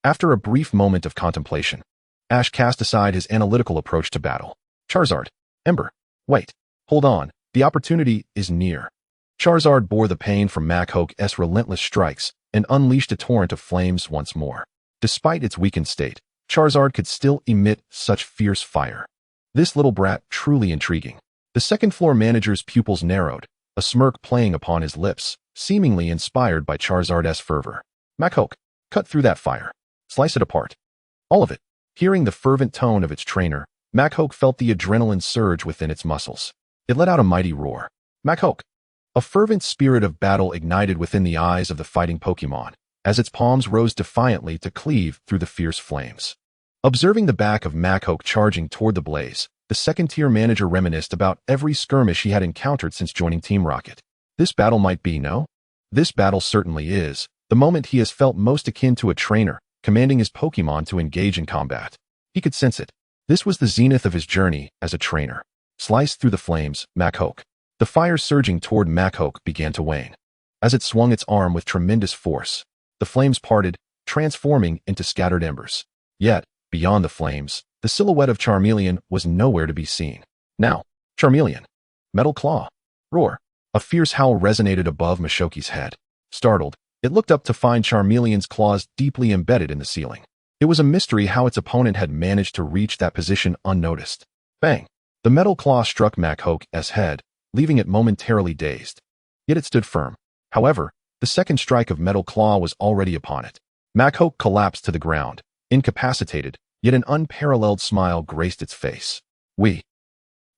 After a brief moment of contemplation, Ash cast aside his analytical approach to battle. Charizard. Ember. Wait. Hold on. The opportunity is near. Charizard bore the pain from Machoke's relentless strikes and unleashed a torrent of flames once more. Despite its weakened state, Charizard could still emit such fierce fire. This little brat truly intriguing. The second-floor manager's pupils narrowed, a smirk playing upon his lips, seemingly inspired by Charizard's fervor. Machoke, cut through that fire. Slice it apart. All of it. Hearing the fervent tone of its trainer, Machoke felt the adrenaline surge within its muscles. It let out a mighty roar. Machoke. A fervent spirit of battle ignited within the eyes of the fighting Pokémon, as its palms rose defiantly to cleave through the fierce flames. Observing the back of Machoke charging toward the blaze, the second-tier manager reminisced about every skirmish he had encountered since joining Team Rocket. This battle might be, no? This battle certainly is, the moment he has felt most akin to a trainer, commanding his Pokémon to engage in combat. He could sense it. This was the zenith of his journey as a trainer. Sliced through the flames, Machoke. The fire surging toward Machoke began to wane. As it swung its arm with tremendous force, the flames parted, transforming into scattered embers. Yet, beyond the flames, the silhouette of Charmeleon was nowhere to be seen. Now, Charmeleon. Metal Claw. Roar. A fierce howl resonated above Machoke's head. Startled, it looked up to find Charmeleon's claws deeply embedded in the ceiling. It was a mystery how its opponent had managed to reach that position unnoticed. Bang! The metal claw struck Machoke's head, leaving it momentarily dazed. Yet it stood firm. However, the second strike of Metal Claw was already upon it. Machoke collapsed to the ground, incapacitated, yet an unparalleled smile graced its face. We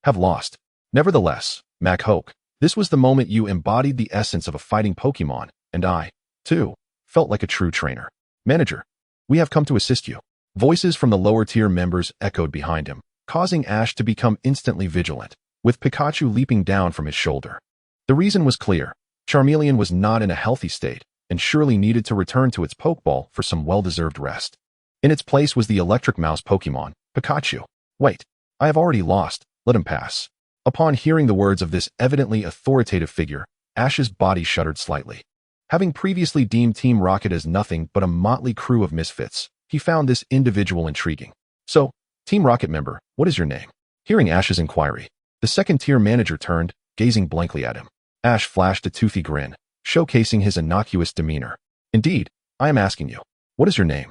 have lost. Nevertheless, Machoke, this was the moment you embodied the essence of a fighting Pokémon, and I, too, felt like a true trainer. Manager, we have come to assist you. Voices from the lower-tier members echoed behind him, causing Ash to become instantly vigilant, with Pikachu leaping down from his shoulder. The reason was clear. Charmeleon was not in a healthy state, and surely needed to return to its Pokeball for some well-deserved rest. In its place was the electric mouse Pokemon, Pikachu. Wait, I have already lost, let him pass. Upon hearing the words of this evidently authoritative figure, Ash's body shuddered slightly. Having previously deemed Team Rocket as nothing but a motley crew of misfits, he found this individual intriguing. So, Team Rocket member, what is your name? Hearing Ash's inquiry, the second-tier manager turned, gazing blankly at him. Ash flashed a toothy grin, showcasing his innocuous demeanor. Indeed, I am asking you, what is your name?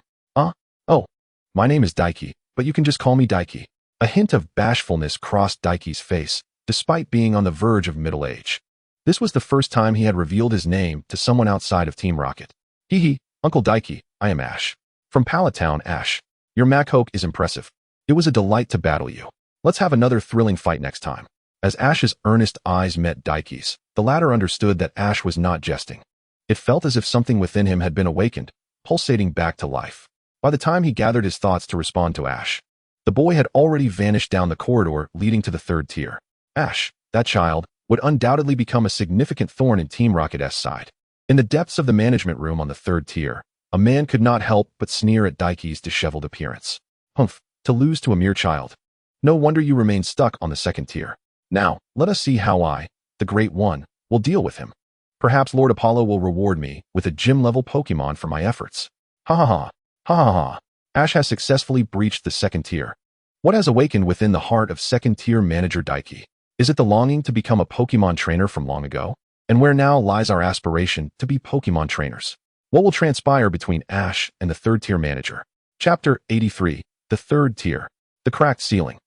Oh, my name is Daiki, but you can just call me Daiki. A hint of bashfulness crossed Daiki's face, despite being on the verge of middle age. This was the first time he had revealed his name to someone outside of Team Rocket. Hee, Uncle Daiki, I am Ash. From Pallet Town, Ash. Your Machoke is impressive. It was a delight to battle you. Let's have another thrilling fight next time. As Ash's earnest eyes met Daiki's, the latter understood that Ash was not jesting. It felt as if something within him had been awakened, pulsating back to life. By the time he gathered his thoughts to respond to Ash, the boy had already vanished down the corridor leading to the third tier. Ash, that child, would undoubtedly become a significant thorn in Team Rocket's side. In the depths of the management room on the third tier, a man could not help but sneer at Daiki's disheveled appearance. Humph, to lose to a mere child. No wonder you remain stuck on the second tier. Now, let us see how I, the Great One, will deal with him. Perhaps Lord Apollo will reward me with a gym-level Pokémon for my efforts. Ha ha ha. Ha ha ha. Ash has successfully breached the second tier. What has awakened within the heart of second-tier manager Daiki? Is it the longing to become a Pokémon trainer from long ago? And where now lies our aspiration to be Pokémon trainers? What will transpire between Ash and the third-tier manager? Chapter 83. The Third Tier. The Cracked Ceiling.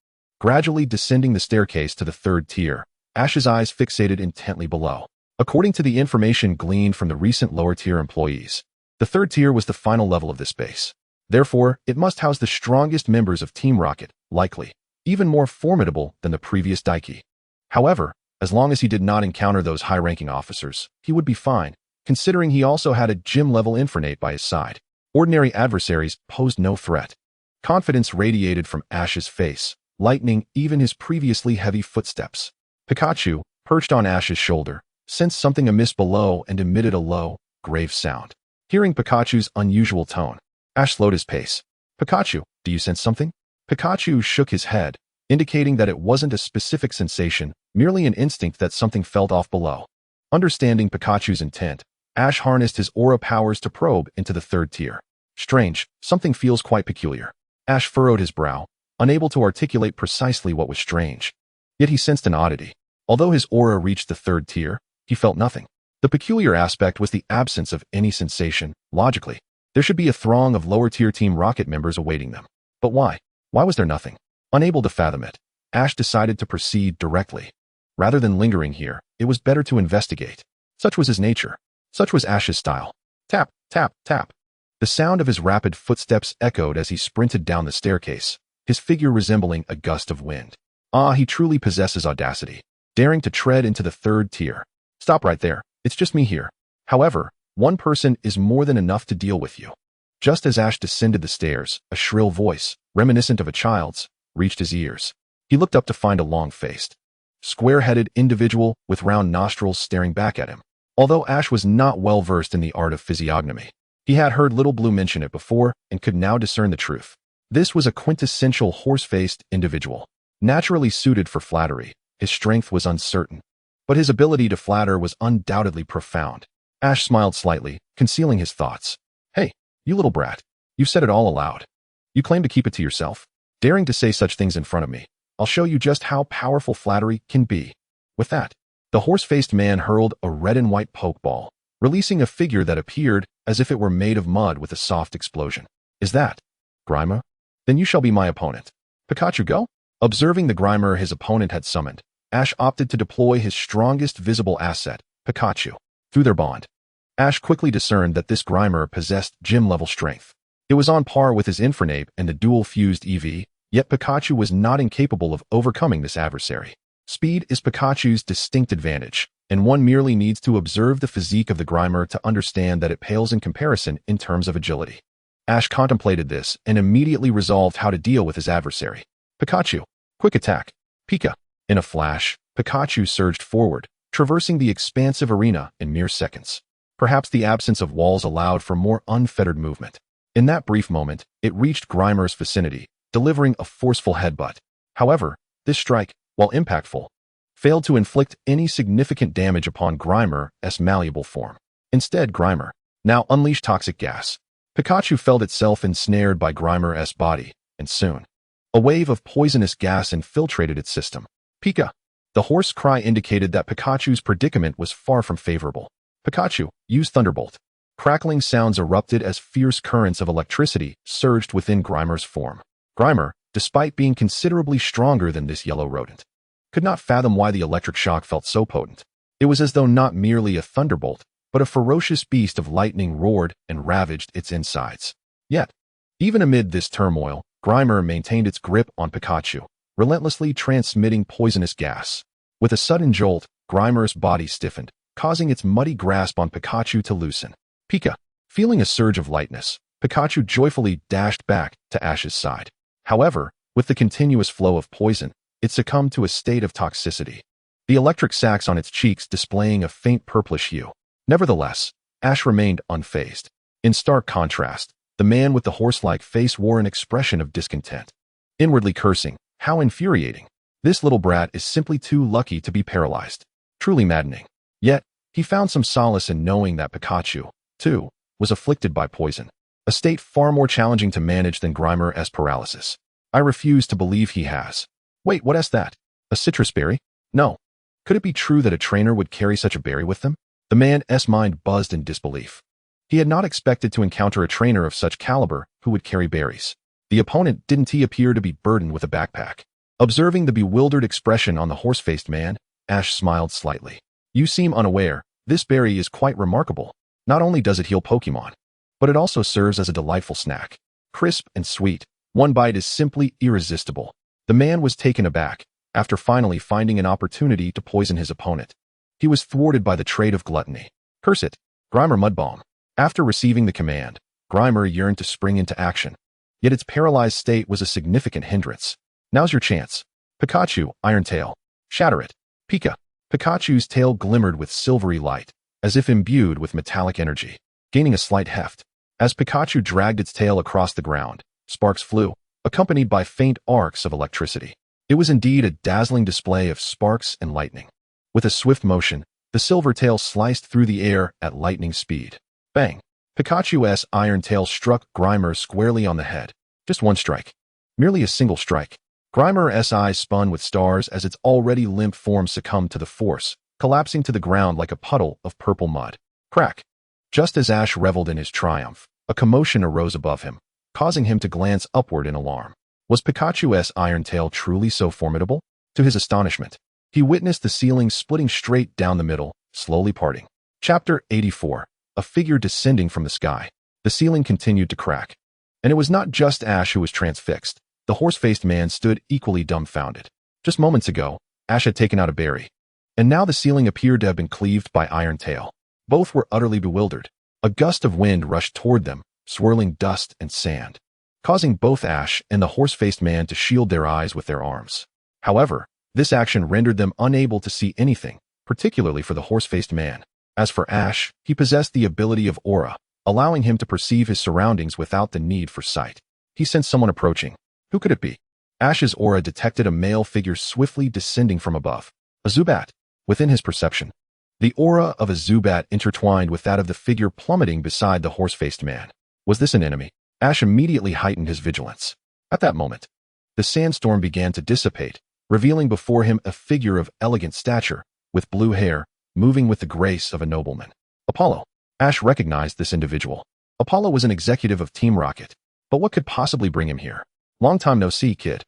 Gradually descending the staircase to the third tier, Ash's eyes fixated intently below. According to the information gleaned from the recent lower-tier employees, the third tier was the final level of this base. Therefore, it must house the strongest members of Team Rocket, likely, even more formidable than the previous Daiki. However, as long as he did not encounter those high-ranking officers, he would be fine, considering he also had a gym-level Infernape by his side. Ordinary adversaries posed no threat. Confidence radiated from Ash's face, lightening even his previously heavy footsteps. Pikachu, perched on Ash's shoulder, sensed something amiss below and emitted a low, grave sound. Hearing Pikachu's unusual tone, Ash slowed his pace. Pikachu, do you sense something? Pikachu shook his head, indicating that it wasn't a specific sensation, merely an instinct that something felt off below. Understanding Pikachu's intent, Ash harnessed his aura powers to probe into the third tier. Strange, something feels quite peculiar. Ash furrowed his brow, unable to articulate precisely what was strange. Yet he sensed an oddity. Although his aura reached the third tier, he felt nothing. The peculiar aspect was the absence of any sensation. Logically, there should be a throng of lower-tier Team Rocket members awaiting them. But why? Why was there nothing? Unable to fathom it, Ash decided to proceed directly. Rather than lingering here, it was better to investigate. Such was his nature. Such was Ash's style. Tap, tap, tap. The sound of his rapid footsteps echoed as he sprinted down the staircase, his figure resembling a gust of wind. Ah, he truly possesses audacity, daring to tread into the third tier. Stop right there. It's just me here. However, one person is more than enough to deal with you. Just as Ash descended the stairs, a shrill voice, reminiscent of a child's, reached his ears. He looked up to find a long-faced, square-headed individual with round nostrils staring back at him. Although Ash was not well-versed in the art of physiognomy, he had heard Little Blue mention it before and could now discern the truth. This was a quintessential horse-faced individual. Naturally suited for flattery, his strength was uncertain, but his ability to flatter was undoubtedly profound. Ash smiled slightly, concealing his thoughts. Hey, you little brat. You've said it all aloud. You claim to keep it to yourself. Daring to say such things in front of me, I'll show you just how powerful flattery can be. With that, the horse-faced man hurled a red and white pokeball, releasing a figure that appeared as if it were made of mud with a soft explosion. Is that Grimer? Then you shall be my opponent. Pikachu, go? Observing the Grimer his opponent had summoned, Ash opted to deploy his strongest visible asset, Pikachu. Through their bond, Ash quickly discerned that this Grimer possessed gym-level strength. It was on par with his Infernape and the dual-fused EV, yet Pikachu was not incapable of overcoming this adversary. Speed is Pikachu's distinct advantage, and one merely needs to observe the physique of the Grimer to understand that it pales in comparison in terms of agility. Ash contemplated this and immediately resolved how to deal with his adversary. Pikachu, quick attack. Pika. In a flash, Pikachu surged forward, traversing the expansive arena in mere seconds. Perhaps the absence of walls allowed for more unfettered movement. In that brief moment, it reached Grimer's vicinity, delivering a forceful headbutt. However, this strike, while impactful, failed to inflict any significant damage upon Grimer's malleable form. Instead, Grimer now unleashed toxic gas. Pikachu felt itself ensnared by Grimer's body, and soon, a wave of poisonous gas infiltrated its system. Pika! The hoarse cry indicated that Pikachu's predicament was far from favorable. Pikachu, use Thunderbolt. Crackling sounds erupted as fierce currents of electricity surged within Grimer's form. Grimer, despite being considerably stronger than this yellow rodent, could not fathom why the electric shock felt so potent. It was as though not merely a thunderbolt, but a ferocious beast of lightning roared and ravaged its insides. Yet, even amid this turmoil, Grimer maintained its grip on Pikachu, relentlessly transmitting poisonous gas. With a sudden jolt, Grimer's body stiffened, causing its muddy grasp on Pikachu to loosen. Pika. Feeling a surge of lightness, Pikachu joyfully dashed back to Ash's side. However, with the continuous flow of poison, it succumbed to a state of toxicity, the electric sacs on its cheeks displaying a faint purplish hue. Nevertheless, Ash remained unfazed. In stark contrast, the man with the horse-like face wore an expression of discontent. Inwardly cursing, how infuriating. This little brat is simply too lucky to be paralyzed. Truly maddening. Yet, he found some solace in knowing that Pikachu, too, was afflicted by poison, a state far more challenging to manage than Grimer's paralysis. I refuse to believe he has. Wait, what is that? A citrus berry? No. Could it be true that a trainer would carry such a berry with them? The man's mind buzzed in disbelief. He had not expected to encounter a trainer of such caliber who would carry berries. The opponent didn't appear to be burdened with a backpack. Observing the bewildered expression on the horse-faced man, Ash smiled slightly. You seem unaware. This berry is quite remarkable. Not only does it heal Pokémon, but it also serves as a delightful snack. Crisp and sweet, one bite is simply irresistible. The man was taken aback, after finally finding an opportunity to poison his opponent. He was thwarted by the trait of gluttony. Curse it, Grimer Mudbalm. After receiving the command, Grimer yearned to spring into action, yet its paralyzed state was a significant hindrance. Now's your chance. Pikachu, Iron Tail. Shatter it. Pika. Pikachu's tail glimmered with silvery light, as if imbued with metallic energy, gaining a slight heft. As Pikachu dragged its tail across the ground, sparks flew, accompanied by faint arcs of electricity. It was indeed a dazzling display of sparks and lightning. With a swift motion, The silver tail sliced through the air at lightning speed. Bang! Pikachu's iron tail struck Grimer squarely on the head. Just one strike. Merely a single strike. Grimer's eyes spun with stars as its already limp form succumbed to the force, collapsing to the ground like a puddle of purple mud. Crack! Just as Ash reveled in his triumph, a commotion arose above him, causing him to glance upward in alarm. Was Pikachu's iron tail truly so formidable? To his astonishment, he witnessed the ceiling splitting straight down the middle, slowly parting. Chapter 84. A figure descending from the sky. The ceiling continued to crack. And it was not just Ash who was transfixed. The horse-faced man stood equally dumbfounded. Just moments ago, Ash had taken out a berry. And now the ceiling appeared to have been cleaved by Iron Tail. Both were utterly bewildered. A gust of wind rushed toward them, swirling dust and sand, causing both Ash and the horse-faced man to shield their eyes with their arms. However, this action rendered them unable to see anything, particularly for the horse-faced man. As for Ash, he possessed the ability of aura, allowing him to perceive his surroundings without the need for sight. He sensed someone approaching. Who could it be? Ash's aura detected a male figure swiftly descending from above. A Zubat. Within his perception, the aura of a Zubat intertwined with that of the figure plummeting beside the horse-faced man. Was this an enemy? Ash immediately heightened his vigilance. At that moment, the sandstorm began to dissipate, revealing before him a figure of elegant stature, with blue hair, moving with the grace of a nobleman. Apollo. Ash recognized this individual. Apollo was an executive of Team Rocket. But what could possibly bring him here? Long time no see, kid.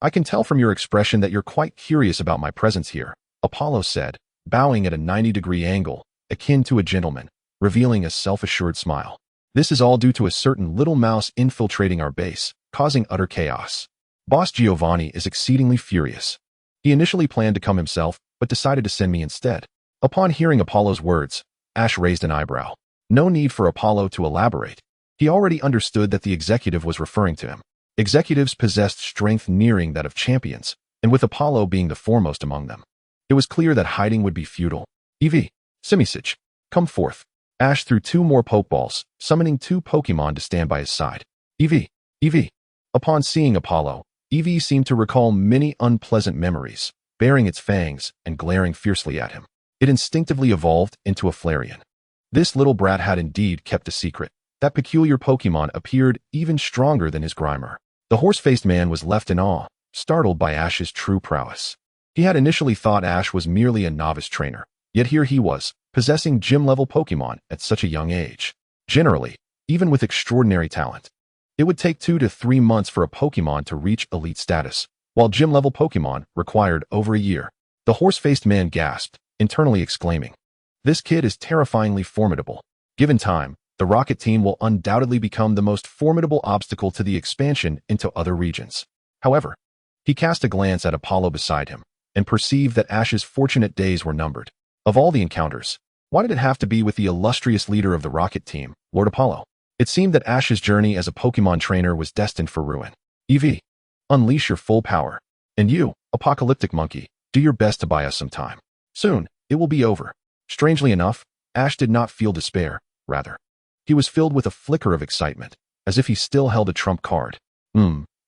I can tell from your expression that you're quite curious about my presence here, Apollo said, bowing at a 90-degree angle, akin to a gentleman, revealing a self-assured smile. This is all due to a certain little mouse infiltrating our base, causing utter chaos. Boss Giovanni is exceedingly furious. He initially planned to come himself, but decided to send me instead. Upon hearing Apollo's words, Ash raised an eyebrow. No need for Apollo to elaborate. He already understood that the executive was referring to him. Executives possessed strength nearing that of champions, and with Apollo being the foremost among them, it was clear that hiding would be futile. Eevee, Simisage, come forth. Ash threw 2 more Pokeballs, summoning 2 Pokemon to stand by his side. Eevee, Eevee. Upon seeing Apollo, Eevee seemed to recall many unpleasant memories, baring its fangs and glaring fiercely at him. It instinctively evolved into a Flareon. This little brat had indeed kept a secret. That peculiar Pokemon appeared even stronger than his Grimer. The horse-faced man was left in awe, startled by Ash's true prowess. He had initially thought Ash was merely a novice trainer, yet here he was, possessing gym-level Pokemon at such a young age. Generally, even with extraordinary talent, it would take 2 to 3 months for a Pokemon to reach elite status, while gym-level Pokemon required over a year. The horse-faced man gasped, internally exclaiming, "This kid is terrifyingly formidable. Given time, the Rocket team will undoubtedly become the most formidable obstacle to the expansion into other regions." However, he cast a glance at Apollo beside him, and perceived that Ash's fortunate days were numbered. Of all the encounters, why did it have to be with the illustrious leader of the Rocket team, Lord Apollo? It seemed that Ash's journey as a Pokemon trainer was destined for ruin. Eevee, unleash your full power. And you, apocalyptic monkey, do your best to buy us some time. Soon, it will be over. Strangely enough, Ash did not feel despair, rather. He was filled with a flicker of excitement, as if he still held a trump card.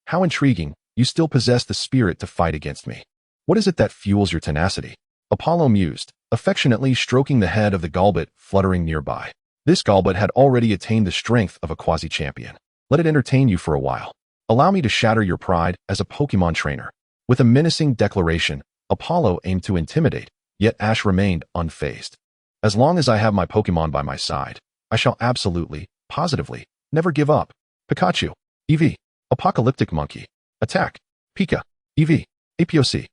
How intriguing, you still possess the spirit to fight against me. What is it that fuels your tenacity? Apollo mused, affectionately stroking the head of the Golbat fluttering nearby. This Golbat had already attained the strength of a quasi-champion. Let it entertain you for a while. Allow me to shatter your pride as a Pokemon trainer. With a menacing declaration, Apollo aimed to intimidate, yet Ash remained unfazed. As long as I have my Pokemon by my side, I shall absolutely, positively, never give up. Pikachu, Eevee, apocalyptic monkey, attack, Pika, Eevee, APOC.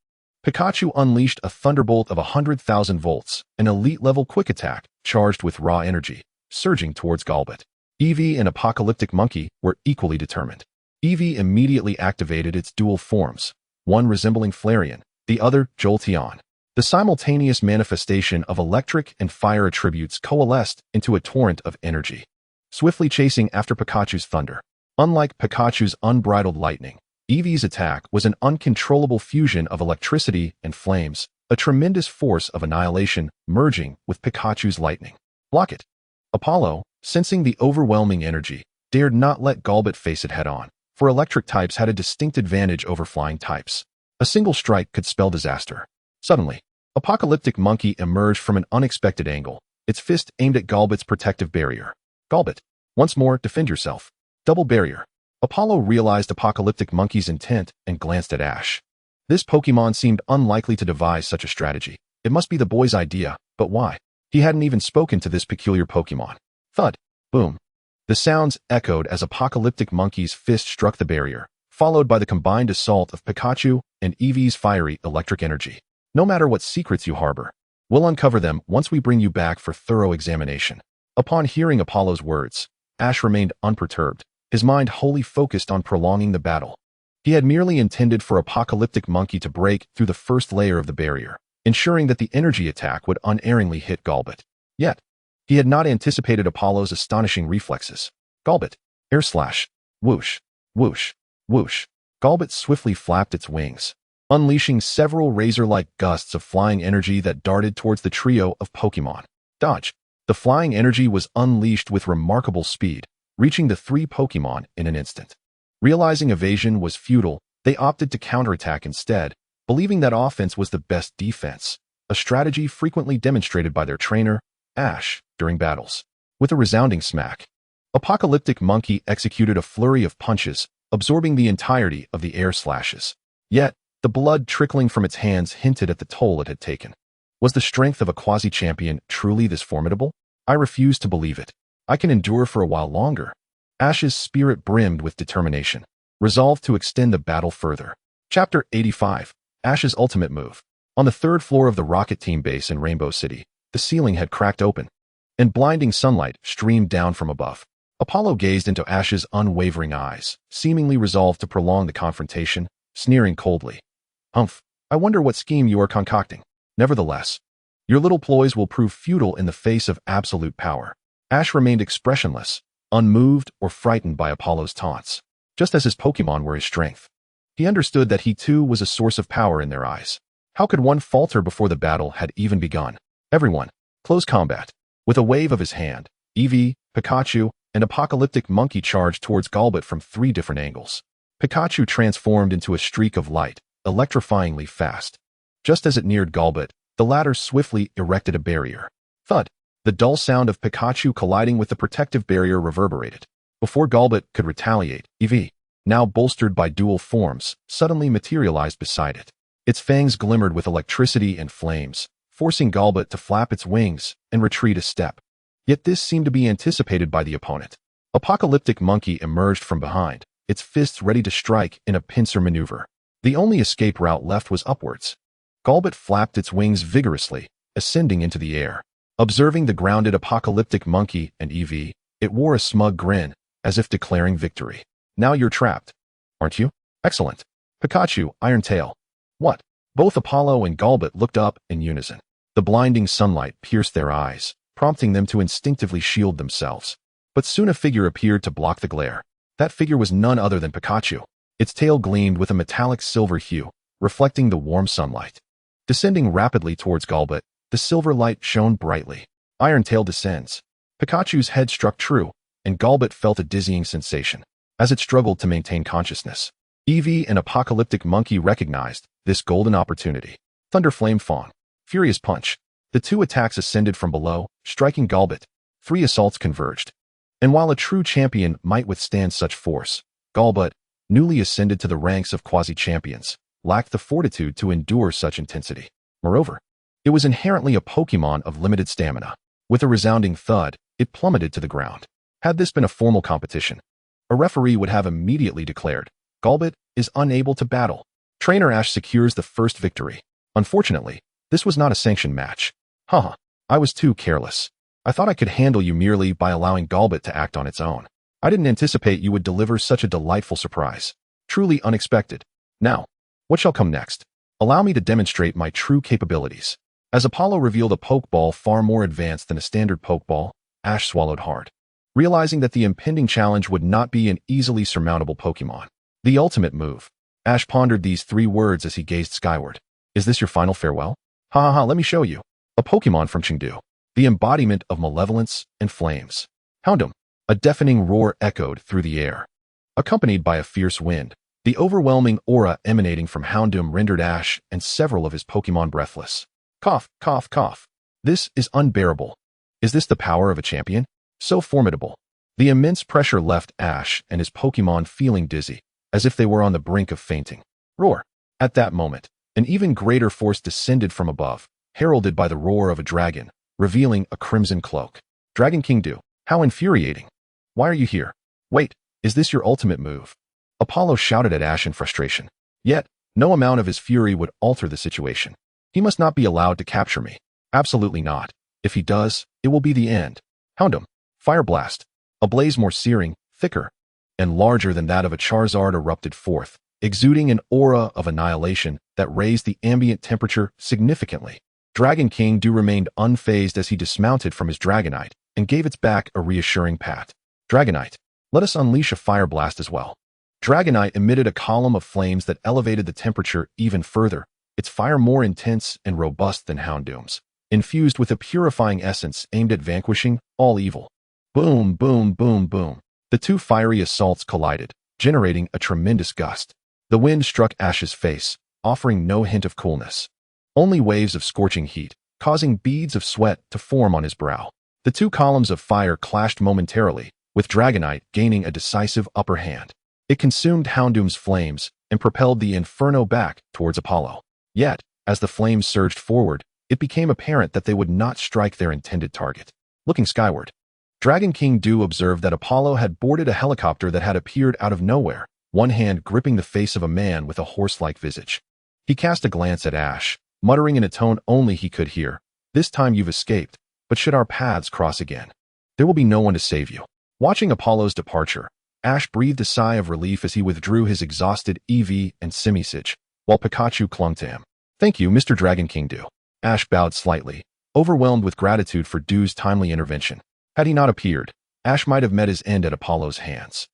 Pikachu unleashed a thunderbolt of 100,000 volts, an elite-level quick attack, charged with raw energy, surging towards Golbat. Eevee and apocalyptic monkey were equally determined. Eevee immediately activated its dual forms, one resembling Flareon, the other Jolteon. The simultaneous manifestation of electric and fire attributes coalesced into a torrent of energy, swiftly chasing after Pikachu's thunder. Unlike Pikachu's unbridled lightning, Eevee's attack was an uncontrollable fusion of electricity and flames, a tremendous force of annihilation merging with Pikachu's lightning. Block it. Apollo, sensing the overwhelming energy, dared not let Golbat face it head-on, for electric types had a distinct advantage over flying types. A single strike could spell disaster. Suddenly, Apocalyptic Monkey emerged from an unexpected angle, its fist aimed at Golbat's protective barrier. Golbat, once more, defend yourself. Double barrier. Apollo realized Apocalyptic Monkey's intent and glanced at Ash. This Pokémon seemed unlikely to devise such a strategy. It must be the boy's idea, but why? He hadn't even spoken to this peculiar Pokémon. Thud. Boom. The sounds echoed as Apocalyptic Monkey's fist struck the barrier, followed by the combined assault of Pikachu and Eevee's fiery electric energy. No matter what secrets you harbor, we'll uncover them once we bring you back for thorough examination. Upon hearing Apollo's words, Ash remained unperturbed, his mind wholly focused on prolonging the battle. He had merely intended for Apocalyptic Monkey to break through the first layer of the barrier, ensuring that the energy attack would unerringly hit Golbat. Yet, he had not anticipated Apollo's astonishing reflexes. Golbat. Air slash. Whoosh. Whoosh. Whoosh. Golbat swiftly flapped its wings, unleashing several razor-like gusts of flying energy that darted towards the trio of Pokémon. Dodge. The flying energy was unleashed with remarkable speed, reaching the three Pokémon in an instant. Realizing evasion was futile, they opted to counterattack instead, believing that offense was the best defense, a strategy frequently demonstrated by their trainer, Ash, during battles. With a resounding smack, Apocalyptic Monkey executed a flurry of punches, absorbing the entirety of the air slashes. Yet, the blood trickling from its hands hinted at the toll it had taken. Was the strength of a quasi-champion truly this formidable? I refuse to believe it. I can endure for a while longer. Ash's spirit brimmed with determination, resolved to extend the battle further. Chapter 85. Ash's ultimate move. On the third floor of the Rocket Team base in Rainbow City, the ceiling had cracked open, and blinding sunlight streamed down from above. Apollo gazed into Ash's unwavering eyes, seemingly resolved to prolong the confrontation, sneering coldly. Humph, I wonder what scheme you are concocting. Nevertheless, your little ploys will prove futile in the face of absolute power. Ash remained expressionless, unmoved or frightened by Apollo's taunts, just as his Pokémon were his strength. He understood that he too was a source of power in their eyes. How could one falter before the battle had even begun? Everyone, close combat. With a wave of his hand, Eevee, Pikachu, and Apocalyptic Monkey charged towards Golbat from three different angles. Pikachu transformed into a streak of light, electrifyingly fast. Just as it neared Golbat, the latter swiftly erected a barrier. Thud. The dull sound of Pikachu colliding with the protective barrier reverberated. Before Golbat could retaliate, Eevee, now bolstered by dual forms, suddenly materialized beside it. Its fangs glimmered with electricity and flames, forcing Golbat to flap its wings and retreat a step. Yet this seemed to be anticipated by the opponent. Apocalyptic Monkey emerged from behind, its fists ready to strike in a pincer maneuver. The only escape route left was upwards. Golbat flapped its wings vigorously, ascending into the air. Observing the grounded Apocalyptic Monkey and Eevee, it wore a smug grin, as if declaring victory. Now you're trapped, aren't you? Excellent. Pikachu, Iron Tail. What? Both Apollo and Golbat looked up in unison. The blinding sunlight pierced their eyes, prompting them to instinctively shield themselves. But soon a figure appeared to block the glare. That figure was none other than Pikachu. Its tail gleamed with a metallic silver hue, reflecting the warm sunlight. Descending rapidly towards Golbat, the silver light shone brightly. Iron Tail descends. Pikachu's head struck true, and Golbat felt a dizzying sensation as it struggled to maintain consciousness. Eevee and Apocalyptic Monkey recognized this golden opportunity. Thunderflame Fawn. Furious Punch. The two attacks ascended from below, striking Golbat. Three assaults converged. And while a true champion might withstand such force, Golbat, newly ascended to the ranks of quasi-champions, lacked the fortitude to endure such intensity. Moreover, it was inherently a Pokémon of limited stamina. With a resounding thud, it plummeted to the ground. Had this been a formal competition, a referee would have immediately declared, Golbat is unable to battle. Trainer Ash secures the first victory. Unfortunately, this was not a sanctioned match. Haha, I was too careless. I thought I could handle you merely by allowing Golbat to act on its own. I didn't anticipate you would deliver such a delightful surprise. Truly unexpected. Now, what shall come next? Allow me to demonstrate my true capabilities. As Apollo revealed a Pokeball far more advanced than a standard Pokeball, Ash swallowed hard, realizing that the impending challenge would not be an easily surmountable Pokemon. The ultimate move. Ash pondered these three words as he gazed skyward. Is this your final farewell? Ha ha ha, let me show you. A Pokemon from Chengdu, the embodiment of malevolence and flames. Houndoom. A deafening roar echoed through the air, accompanied by a fierce wind. The overwhelming aura emanating from Houndoom rendered Ash and several of his Pokemon breathless. Cough, cough, cough. This is unbearable. Is this the power of a champion? So formidable. The immense pressure left Ash and his Pokémon feeling dizzy, as if they were on the brink of fainting. Roar. At that moment, an even greater force descended from above, heralded by the roar of a dragon, revealing a crimson cloak. Dragon King Do, how infuriating. Why are you here? Wait, is this your ultimate move? Apollo shouted at Ash in frustration. Yet, no amount of his fury would alter the situation. He must not be allowed to capture me. Absolutely not. If he does, it will be the end. Hound him. Fire blast. A blaze more searing, thicker, and larger than that of a Charizard erupted forth, exuding an aura of annihilation that raised the ambient temperature significantly. Dragon King Do remained unfazed as he dismounted from his Dragonite and gave its back a reassuring pat. Dragonite, let us unleash a fire blast as well. Dragonite emitted a column of flames that elevated the temperature even further, its fire more intense and robust than Houndoom's, infused with a purifying essence aimed at vanquishing all evil. Boom, boom, boom, boom. The two fiery assaults collided, generating a tremendous gust. The wind struck Ash's face, offering no hint of coolness. Only waves of scorching heat, causing beads of sweat to form on his brow. The two columns of fire clashed momentarily, with Dragonite gaining a decisive upper hand. It consumed Houndoom's flames and propelled the Inferno back towards Apollo. Yet, as the flames surged forward, it became apparent that they would not strike their intended target. Looking skyward, Dragon King Do observed that Apollo had boarded a helicopter that had appeared out of nowhere, one hand gripping the face of a man with a horse-like visage. He cast a glance at Ash, muttering in a tone only he could hear, "This time you've escaped, but should our paths cross again, there will be no one to save you." Watching Apollo's departure, Ash breathed a sigh of relief as he withdrew his exhausted Eevee and Simisage, while Pikachu clung to him. "Thank you, Mr. Dragon King Do." Ash bowed slightly, overwhelmed with gratitude for Do's timely intervention. Had he not appeared, Ash might have met his end at Apollo's hands.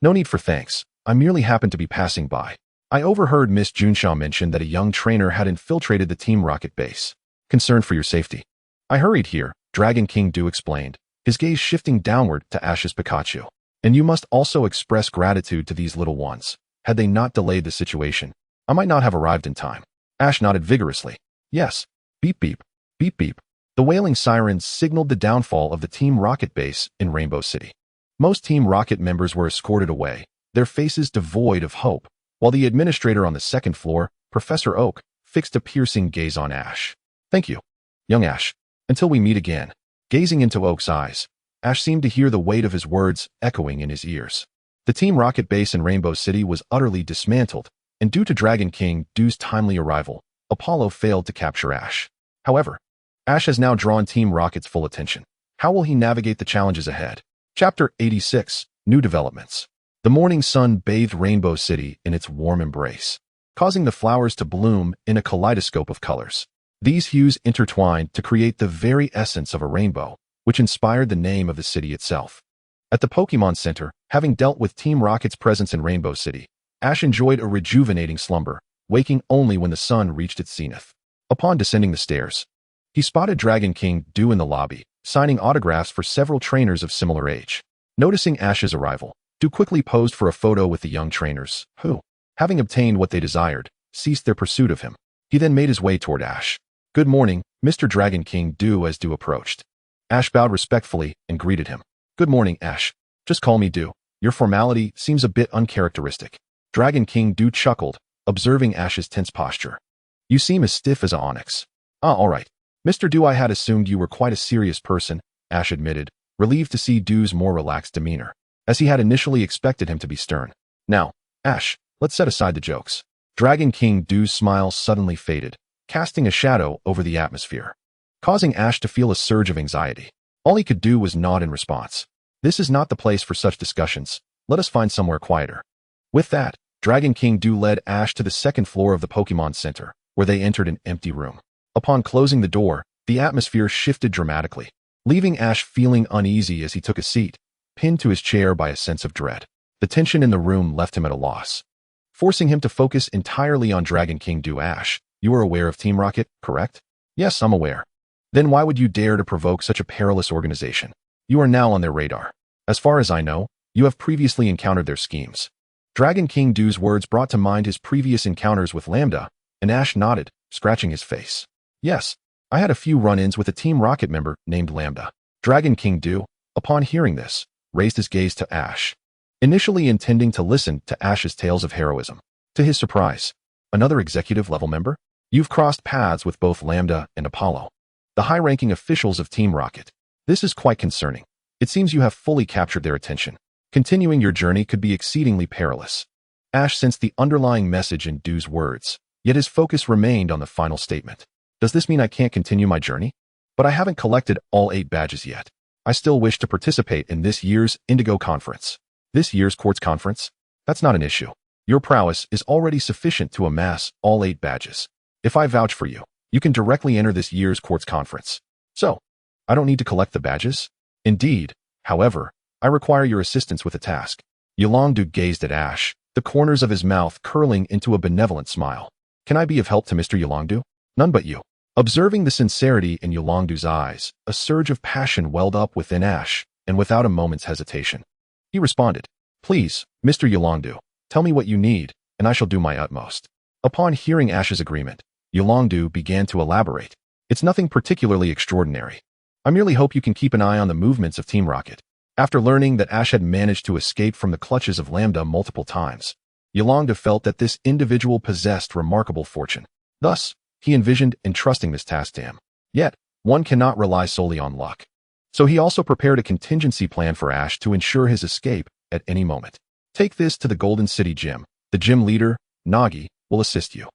"No need for thanks. I merely happened to be passing by. I overheard Miss Junshaw mention that a young trainer had infiltrated the Team Rocket base. Concerned for your safety, I hurried here," Dragon King Do explained, his gaze shifting downward to Ash's Pikachu. "And you must also express gratitude to these little ones. Had they not delayed the situation, I might not have arrived in time." Ash nodded vigorously. "Yes. Beep beep, beep beep." The wailing sirens signaled the downfall of the Team Rocket base in Rainbow City. Most Team Rocket members were escorted away, their faces devoid of hope, while the administrator on the second floor, Professor Oak, fixed a piercing gaze on Ash. "Thank you, young Ash. Until we meet again." Gazing into Oak's eyes, Ash seemed to hear the weight of his words echoing in his ears. The Team Rocket base in Rainbow City was utterly dismantled, and due to Dragon King Do's timely arrival, Apollo failed to capture Ash. However, Ash has now drawn Team Rocket's full attention. How will he navigate the challenges ahead? Chapter 86, New Developments. The morning sun bathed Rainbow City in its warm embrace, causing the flowers to bloom in a kaleidoscope of colors. These hues intertwined to create the very essence of a rainbow, which inspired the name of the city itself. At the Pokémon Center, having dealt with Team Rocket's presence in Rainbow City, Ash enjoyed a rejuvenating slumber, waking only when the sun reached its zenith. Upon descending the stairs, he spotted Dragon King Do in the lobby, signing autographs for several trainers of similar age. Noticing Ash's arrival, Do quickly posed for a photo with the young trainers, who, having obtained what they desired, ceased their pursuit of him. He then made his way toward Ash. "Good morning, Mr. Dragon King Do," as Do approached. Ash bowed respectfully and greeted him. "Good morning, Ash. Just call me Do. Your formality seems a bit uncharacteristic." Dragon King Do chuckled, observing Ash's tense posture. "You seem as stiff as a onyx." "Ah, all right. Mr. Do, I had assumed you were quite a serious person," Ash admitted, relieved to see Do's more relaxed demeanor, as he had initially expected him to be stern. "Now, Ash, let's set aside the jokes." Dragon King Do's smile suddenly faded, casting a shadow over the atmosphere, causing Ash to feel a surge of anxiety. All he could do was nod in response. "This is not the place for such discussions. Let us find somewhere quieter." With that, Dragon King Do led Ash to the second floor of the Pokémon Center, where they entered an empty room. Upon closing the door, the atmosphere shifted dramatically, leaving Ash feeling uneasy as he took a seat, pinned to his chair by a sense of dread. The tension in the room left him at a loss, forcing him to focus entirely on Dragon King Do. "Ash, you are aware of Team Rocket, correct?" "Yes, I'm aware." "Then why would you dare to provoke such a perilous organization? You are now on their radar. As far as I know, you have previously encountered their schemes." Dragon King Do's words brought to mind his previous encounters with Lambda, and Ash nodded, scratching his face. "Yes, I had a few run-ins with a Team Rocket member named Lambda. Dragon King Du, upon hearing this, raised his gaze to Ash, initially intending to listen to Ash's tales of heroism. To his surprise, another executive-level member? You've crossed paths with both Lambda and Apollo, the high-ranking officials of Team Rocket. This is quite concerning. It seems you have fully captured their attention. Continuing your journey could be exceedingly perilous. Ash sensed the underlying message in Du's words, yet his focus remained on the final statement. Does this mean I can't continue my journey? But I haven't collected all 8 badges yet. I still wish to participate in this year's Indigo Conference. This year's Quartz Conference? That's not an issue. Your prowess is already sufficient to amass all 8 badges. If I vouch for you, you can directly enter this year's Quartz Conference. So, I don't need to collect the badges? Indeed, however, I require your assistance with a task. Yolongdu gazed at Ash, the corners of his mouth curling into a benevolent smile. Can I be of help to Mr. Yolongdu? None but you. Observing the sincerity in Yolongdu's eyes, a surge of passion welled up within Ash, and without a moment's hesitation, he responded, Please, Mr. Yolongdu, tell me what you need, and I shall do my utmost. Upon hearing Ash's agreement, Yolongdu began to elaborate. It's nothing particularly extraordinary. I merely hope you can keep an eye on the movements of Team Rocket. After learning that Ash had managed to escape from the clutches of Lambda multiple times, Yolongdu felt that this individual possessed remarkable fortune. Thus, he envisioned entrusting this task to him. Yet, one cannot rely solely on luck. So he also prepared a contingency plan for Ash to ensure his escape at any moment. Take this to the Golden City Gym. The gym leader, Nagi, will assist you.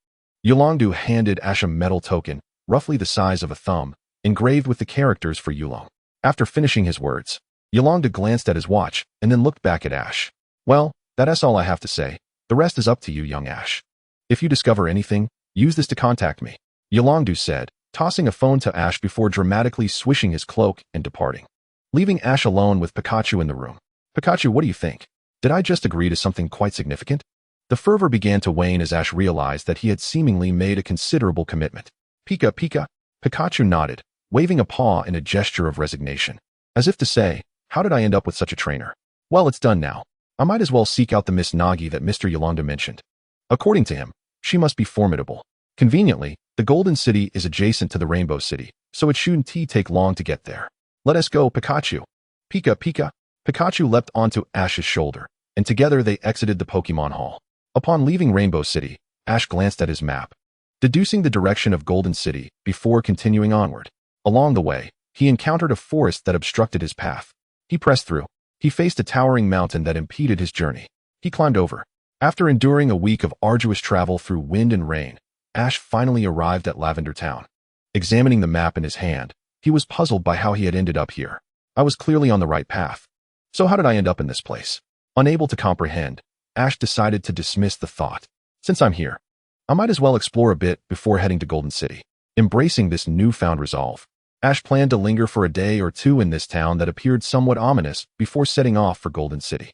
Yolongdu handed Ash a metal token, roughly the size of a thumb, engraved with the characters for Yulong. After finishing his words, Yolongdu glanced at his watch and then looked back at Ash. Well, that's all I have to say. The rest is up to you, young Ash. If you discover anything, use this to contact me, Yolongdu said, tossing a phone to Ash before dramatically swishing his cloak and departing, leaving Ash alone with Pikachu in the room. Pikachu, what do you think? Did I just agree to something quite significant? The fervor began to wane as Ash realized that he had seemingly made a considerable commitment. Pika, Pika. Pikachu nodded, waving a paw in a gesture of resignation, as if to say, how did I end up with such a trainer? Well, it's done now. I might as well seek out the Miss Nagi that Mr. Yolongdu mentioned. According to him, she must be formidable. Conveniently, the Golden City is adjacent to the Rainbow City, so it shouldn't take long to get there. Let us go, Pikachu. Pika, Pika. Pikachu leapt onto Ash's shoulder, and together they exited the Pokémon Hall. Upon leaving Rainbow City, Ash glanced at his map, deducing the direction of Golden City before continuing onward. Along the way, he encountered a forest that obstructed his path. He pressed through. He faced a towering mountain that impeded his journey. He climbed over. After enduring a week of arduous travel through wind and rain, Ash finally arrived at Lavender Town. Examining the map in his hand, he was puzzled by how he had ended up here. I was clearly on the right path. So how did I end up in this place? Unable to comprehend, Ash decided to dismiss the thought. Since I'm here, I might as well explore a bit before heading to Golden City. Embracing this newfound resolve, Ash planned to linger for a day or two in this town that appeared somewhat ominous before setting off for Golden City.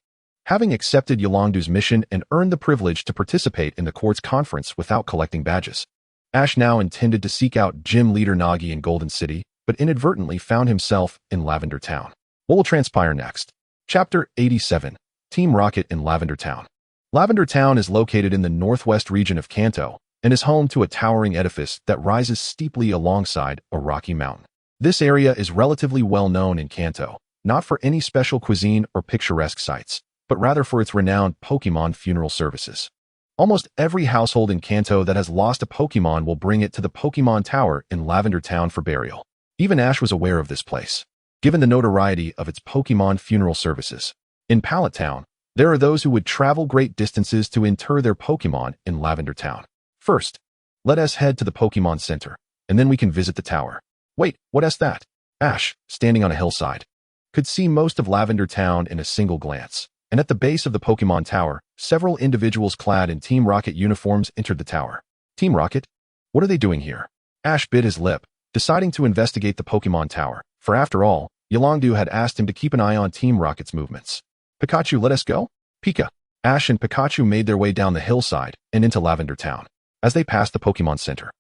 Having accepted Yolongdu's mission and earned the privilege to participate in the Quartz Conference without collecting badges, Ash now intended to seek out Gym Leader Nagi in Golden City, but inadvertently found himself in Lavender Town. What will transpire next? Chapter 87. Team Rocket in Lavender Town. Lavender Town is located in the northwest region of Kanto and is home to a towering edifice that rises steeply alongside a rocky mountain. This area is relatively well known in Kanto, not for any special cuisine or picturesque sights, but rather for its renowned Pokémon funeral services. Almost every household in Kanto that has lost a Pokémon will bring it to the Pokémon Tower in Lavender Town for burial. Even Ash was aware of this place, given the notoriety of its Pokémon funeral services. In Pallet Town, there are those who would travel great distances to inter their Pokémon in Lavender Town. First, let us head to the Pokémon Center, and then we can visit the tower. Wait, what's that? Ash, standing on a hillside, could see most of Lavender Town in a single glance, and at the base of the Pokémon Tower, several individuals clad in Team Rocket uniforms entered the tower. Team Rocket? What are they doing here? Ash bit his lip, deciding to investigate the Pokémon Tower, for after all, Yolongdu had asked him to keep an eye on Team Rocket's movements. Pikachu, let us go? Pika. Ash and Pikachu made their way down the hillside and into Lavender Town. As they passed the Pokémon Center,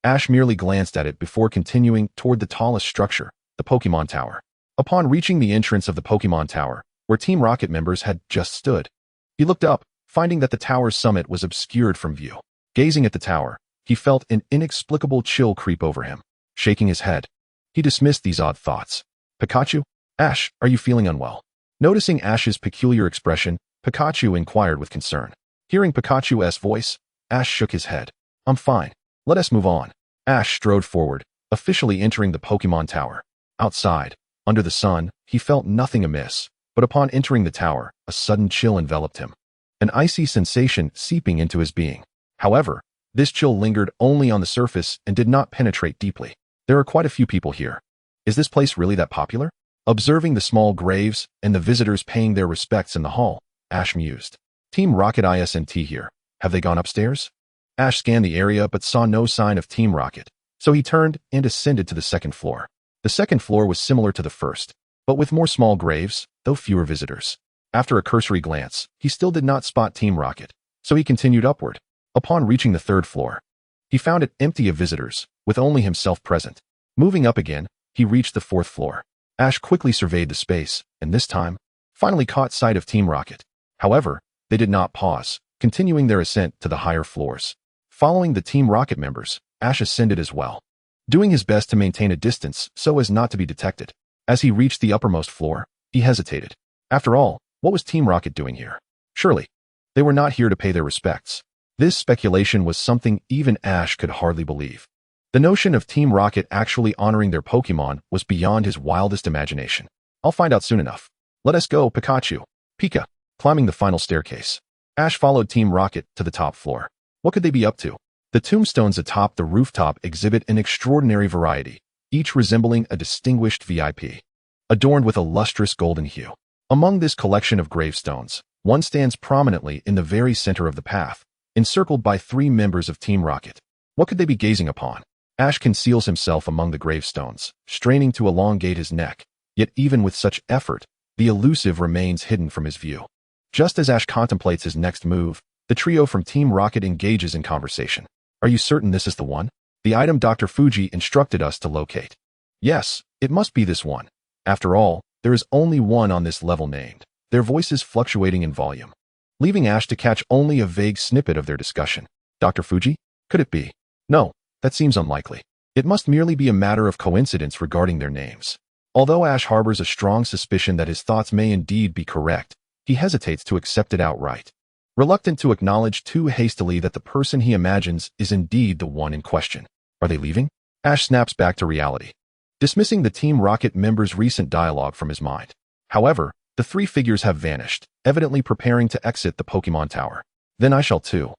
Ash merely glanced at it before continuing toward the tallest structure, the Pokémon Tower. Upon reaching the entrance of the Pokémon Tower, where Team Rocket members had just stood, he looked up, finding that the tower's summit was obscured from view. Gazing at the tower, he felt an inexplicable chill creep over him. shaking his head. He dismissed these odd thoughts. Pikachu? Ash, are you feeling unwell? Noticing Ash's peculiar expression, Pikachu inquired with concern. Hearing Pikachu's voice, Ash shook his head. I'm fine. Let us move on. Ash strode forward, officially entering the Pokémon Tower. Outside, under the sun, he felt nothing amiss, but upon entering the tower, a sudden chill enveloped him. An icy sensation seeping into his being. However, this chill lingered only on the surface and did not penetrate deeply. There are quite a few people here. Is this place really that popular? Observing the small graves and the visitors paying their respects in the hall, Ash mused. Team Rocket isn't here. Have they gone upstairs? Ash scanned the area but saw no sign of Team Rocket, so he turned and ascended to the second floor. The second floor was similar to the first, but with more small graves, though fewer visitors. After a cursory glance, he still did not spot Team Rocket, so he continued upward. Upon reaching the third floor, he found it empty of visitors, with only himself present. Moving up again, he reached the fourth floor. Ash quickly surveyed the space, and this time, finally caught sight of Team Rocket. However, they did not pause, continuing their ascent to the higher floors. Following the Team Rocket members, Ash ascended as well, doing his best to maintain a distance so as not to be detected. As he reached the uppermost floor, he hesitated. After all, what was Team Rocket doing here? Surely, they were not here to pay their respects. This speculation was something even Ash could hardly believe. The notion of Team Rocket actually honoring their Pokémon was beyond his wildest imagination. I'll find out soon enough. Let us go, Pikachu. Pika. Climbing the final staircase, Ash followed Team Rocket to the top floor. What could they be up to? The tombstones atop the rooftop exhibit an extraordinary variety, each resembling a distinguished VIP, adorned with a lustrous golden hue. Among this collection of gravestones, one stands prominently in the very center of the path, encircled by 3 members of Team Rocket. What could they be gazing upon? Ash conceals himself among the gravestones, straining to elongate his neck, yet even with such effort, the elusive remains hidden from his view. Just as Ash contemplates his next move, the trio from Team Rocket engages in conversation. Are you certain this is the one? The item Dr. Fuji instructed us to locate. Yes, it must be this one. After all, there is only one on this level named, their voices fluctuating in volume, leaving Ash to catch only a vague snippet of their discussion. Dr. Fuji? Could it be? No, that seems unlikely. It must merely be a matter of coincidence regarding their names. Although Ash harbors a strong suspicion that his thoughts may indeed be correct, he hesitates to accept it outright, reluctant to acknowledge too hastily that the person he imagines is indeed the one in question. Are they leaving? Ash snaps back to reality, dismissing the Team Rocket members' recent dialogue from his mind. However, the 3 figures have vanished, evidently preparing to exit the Pokémon Tower. Then I shall too.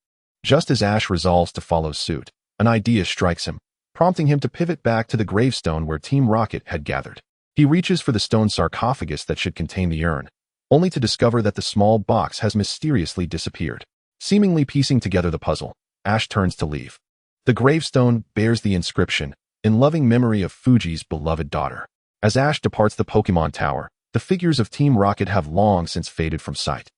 Just as Ash resolves to follow suit, an idea strikes him, prompting him to pivot back to the gravestone where Team Rocket had gathered. He reaches for the stone sarcophagus that should contain the urn, only to discover that the small box has mysteriously disappeared. Seemingly piecing together the puzzle, Ash turns to leave. The gravestone bears the inscription, "In loving memory of Fuji's beloved daughter." As Ash departs the Pokémon Tower, the figures of Team Rocket have long since faded from sight.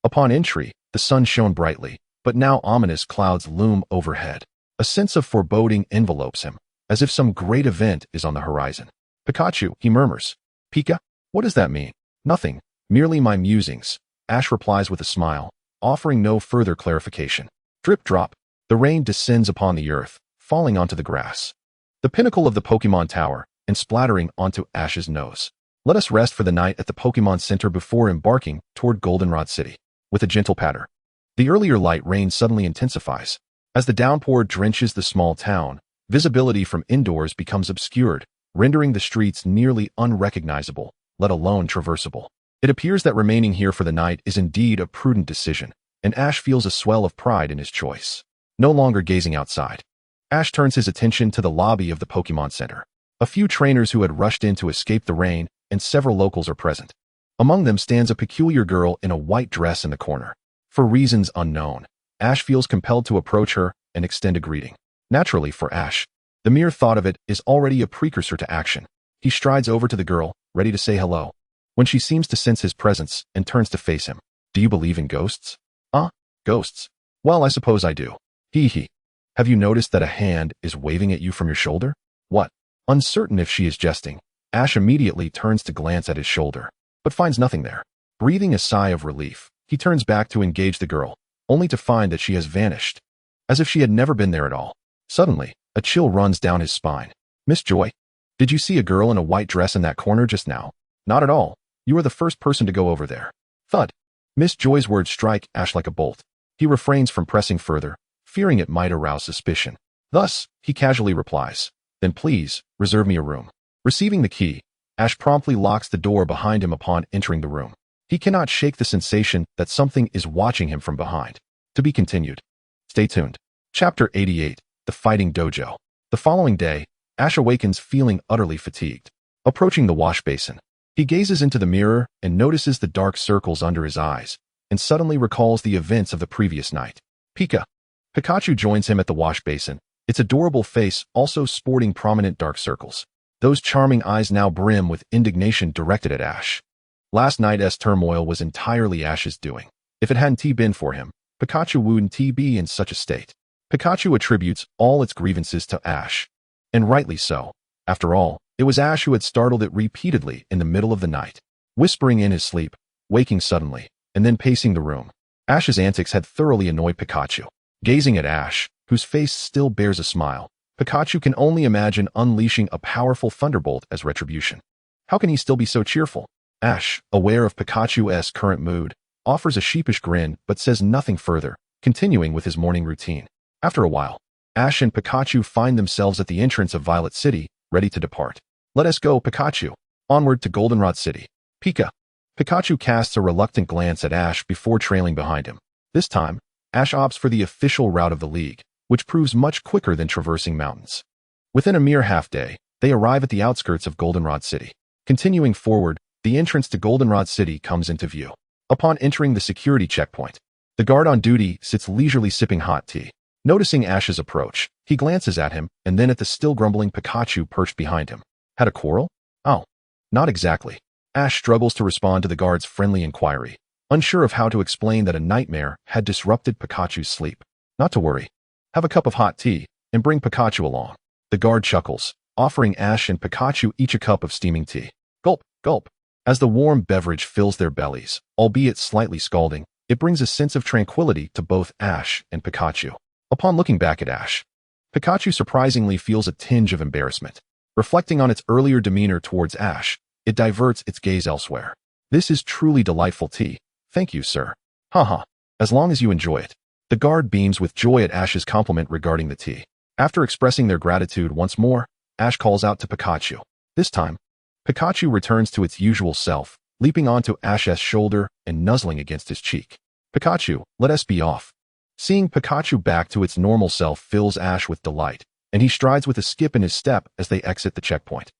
Upon entry, the sun shone brightly, but now ominous clouds loom overhead. A sense of foreboding envelopes him, as if some great event is on the horizon. Pikachu, he murmurs. Pika? What does that mean? Nothing. Merely my musings, Ash replies with a smile, offering no further clarification. Drip drop, the rain descends upon the earth, falling onto the grass, the pinnacle of the Pokémon Tower, and splattering onto Ash's nose. Let us rest for the night at the Pokémon Center before embarking toward Goldenrod City. With a gentle patter, the earlier light rain suddenly intensifies. As the downpour drenches the small town, visibility from indoors becomes obscured, rendering the streets nearly unrecognizable, let alone traversable. It appears that remaining here for the night is indeed a prudent decision, and Ash feels a swell of pride in his choice. No longer gazing outside, Ash turns his attention to the lobby of the Pokémon Center. A few trainers who had rushed in to escape the rain, and several locals are present. Among them stands a peculiar girl in a white dress in the corner. For reasons unknown, Ash feels compelled to approach her and extend a greeting. Naturally for Ash, the mere thought of it is already a precursor to action. He strides over to the girl, ready to say hello, when she seems to sense his presence and turns to face him. Do you believe in ghosts? Ghosts? Well, I suppose I do. Hee. Have you noticed that a hand is waving at you from your shoulder? What? Uncertain if she is jesting, Ash immediately turns to glance at his shoulder, but finds nothing there. Breathing a sigh of relief, he turns back to engage the girl, only to find that she has vanished, as if she had never been there at all. Suddenly, a chill runs down his spine. Miss Joy, did you see a girl in a white dress in that corner just now? Not at all. You are the first person to go over there. Thud. Miss Joy's words strike Ash like a bolt. He refrains from pressing further, fearing it might arouse suspicion. Thus, he casually replies, "Then please, reserve me a room." Receiving the key, Ash promptly locks the door behind him upon entering the room. He cannot shake the sensation that something is watching him from behind. To be continued. Stay tuned. Chapter 88, The Fighting Dojo. The following day, Ash awakens feeling utterly fatigued. Approaching the wash basin, he gazes into the mirror and notices the dark circles under his eyes, and suddenly recalls the events of the previous night. Pikachu joins him at the wash basin, its adorable face also sporting prominent dark circles. Those charming eyes now brim with indignation directed at Ash. Last night's turmoil was entirely Ash's doing. If it hadn't been for him, Pikachu wouldn't be in such a state. Pikachu attributes all its grievances to Ash. And rightly so. After all, it was Ash who had startled it repeatedly in the middle of the night, whispering in his sleep, waking suddenly, and then pacing the room. Ash's antics had thoroughly annoyed Pikachu. Gazing at Ash, whose face still bears a smile, Pikachu can only imagine unleashing a powerful thunderbolt as retribution. How can he still be so cheerful? Ash, aware of Pikachu's current mood, offers a sheepish grin but says nothing further, continuing with his morning routine. After a while, Ash and Pikachu find themselves at the entrance of Violet City, ready to depart. Let us go, Pikachu. Onward to Goldenrod City. Pikachu casts a reluctant glance at Ash before trailing behind him. This time, Ash opts for the official route of the League, which proves much quicker than traversing mountains. Within a mere half-day, they arrive at the outskirts of Goldenrod City. Continuing forward, the entrance to Goldenrod City comes into view. Upon entering the security checkpoint, the guard on duty sits leisurely sipping hot tea. Noticing Ash's approach, he glances at him and then at the still grumbling Pikachu perched behind him. Had a quarrel? Oh, not exactly. Ash struggles to respond to the guard's friendly inquiry, unsure of how to explain that a nightmare had disrupted Pikachu's sleep. Not to worry. Have a cup of hot tea and bring Pikachu along. The guard chuckles, offering Ash and Pikachu each a cup of steaming tea. Gulp, gulp. As the warm beverage fills their bellies, albeit slightly scalding, it brings a sense of tranquility to both Ash and Pikachu. Upon looking back at Ash, Pikachu surprisingly feels a tinge of embarrassment. Reflecting on its earlier demeanor towards Ash, it diverts its gaze elsewhere. This is truly delightful tea. Thank you, sir. Haha. As long as you enjoy it. The guard beams with joy at Ash's compliment regarding the tea. After expressing their gratitude once more, Ash calls out to Pikachu. This time, Pikachu returns to its usual self, leaping onto Ash's shoulder and nuzzling against his cheek. Pikachu, let us be off. Seeing Pikachu back to its normal self fills Ash with delight, and he strides with a skip in his step as they exit the checkpoint.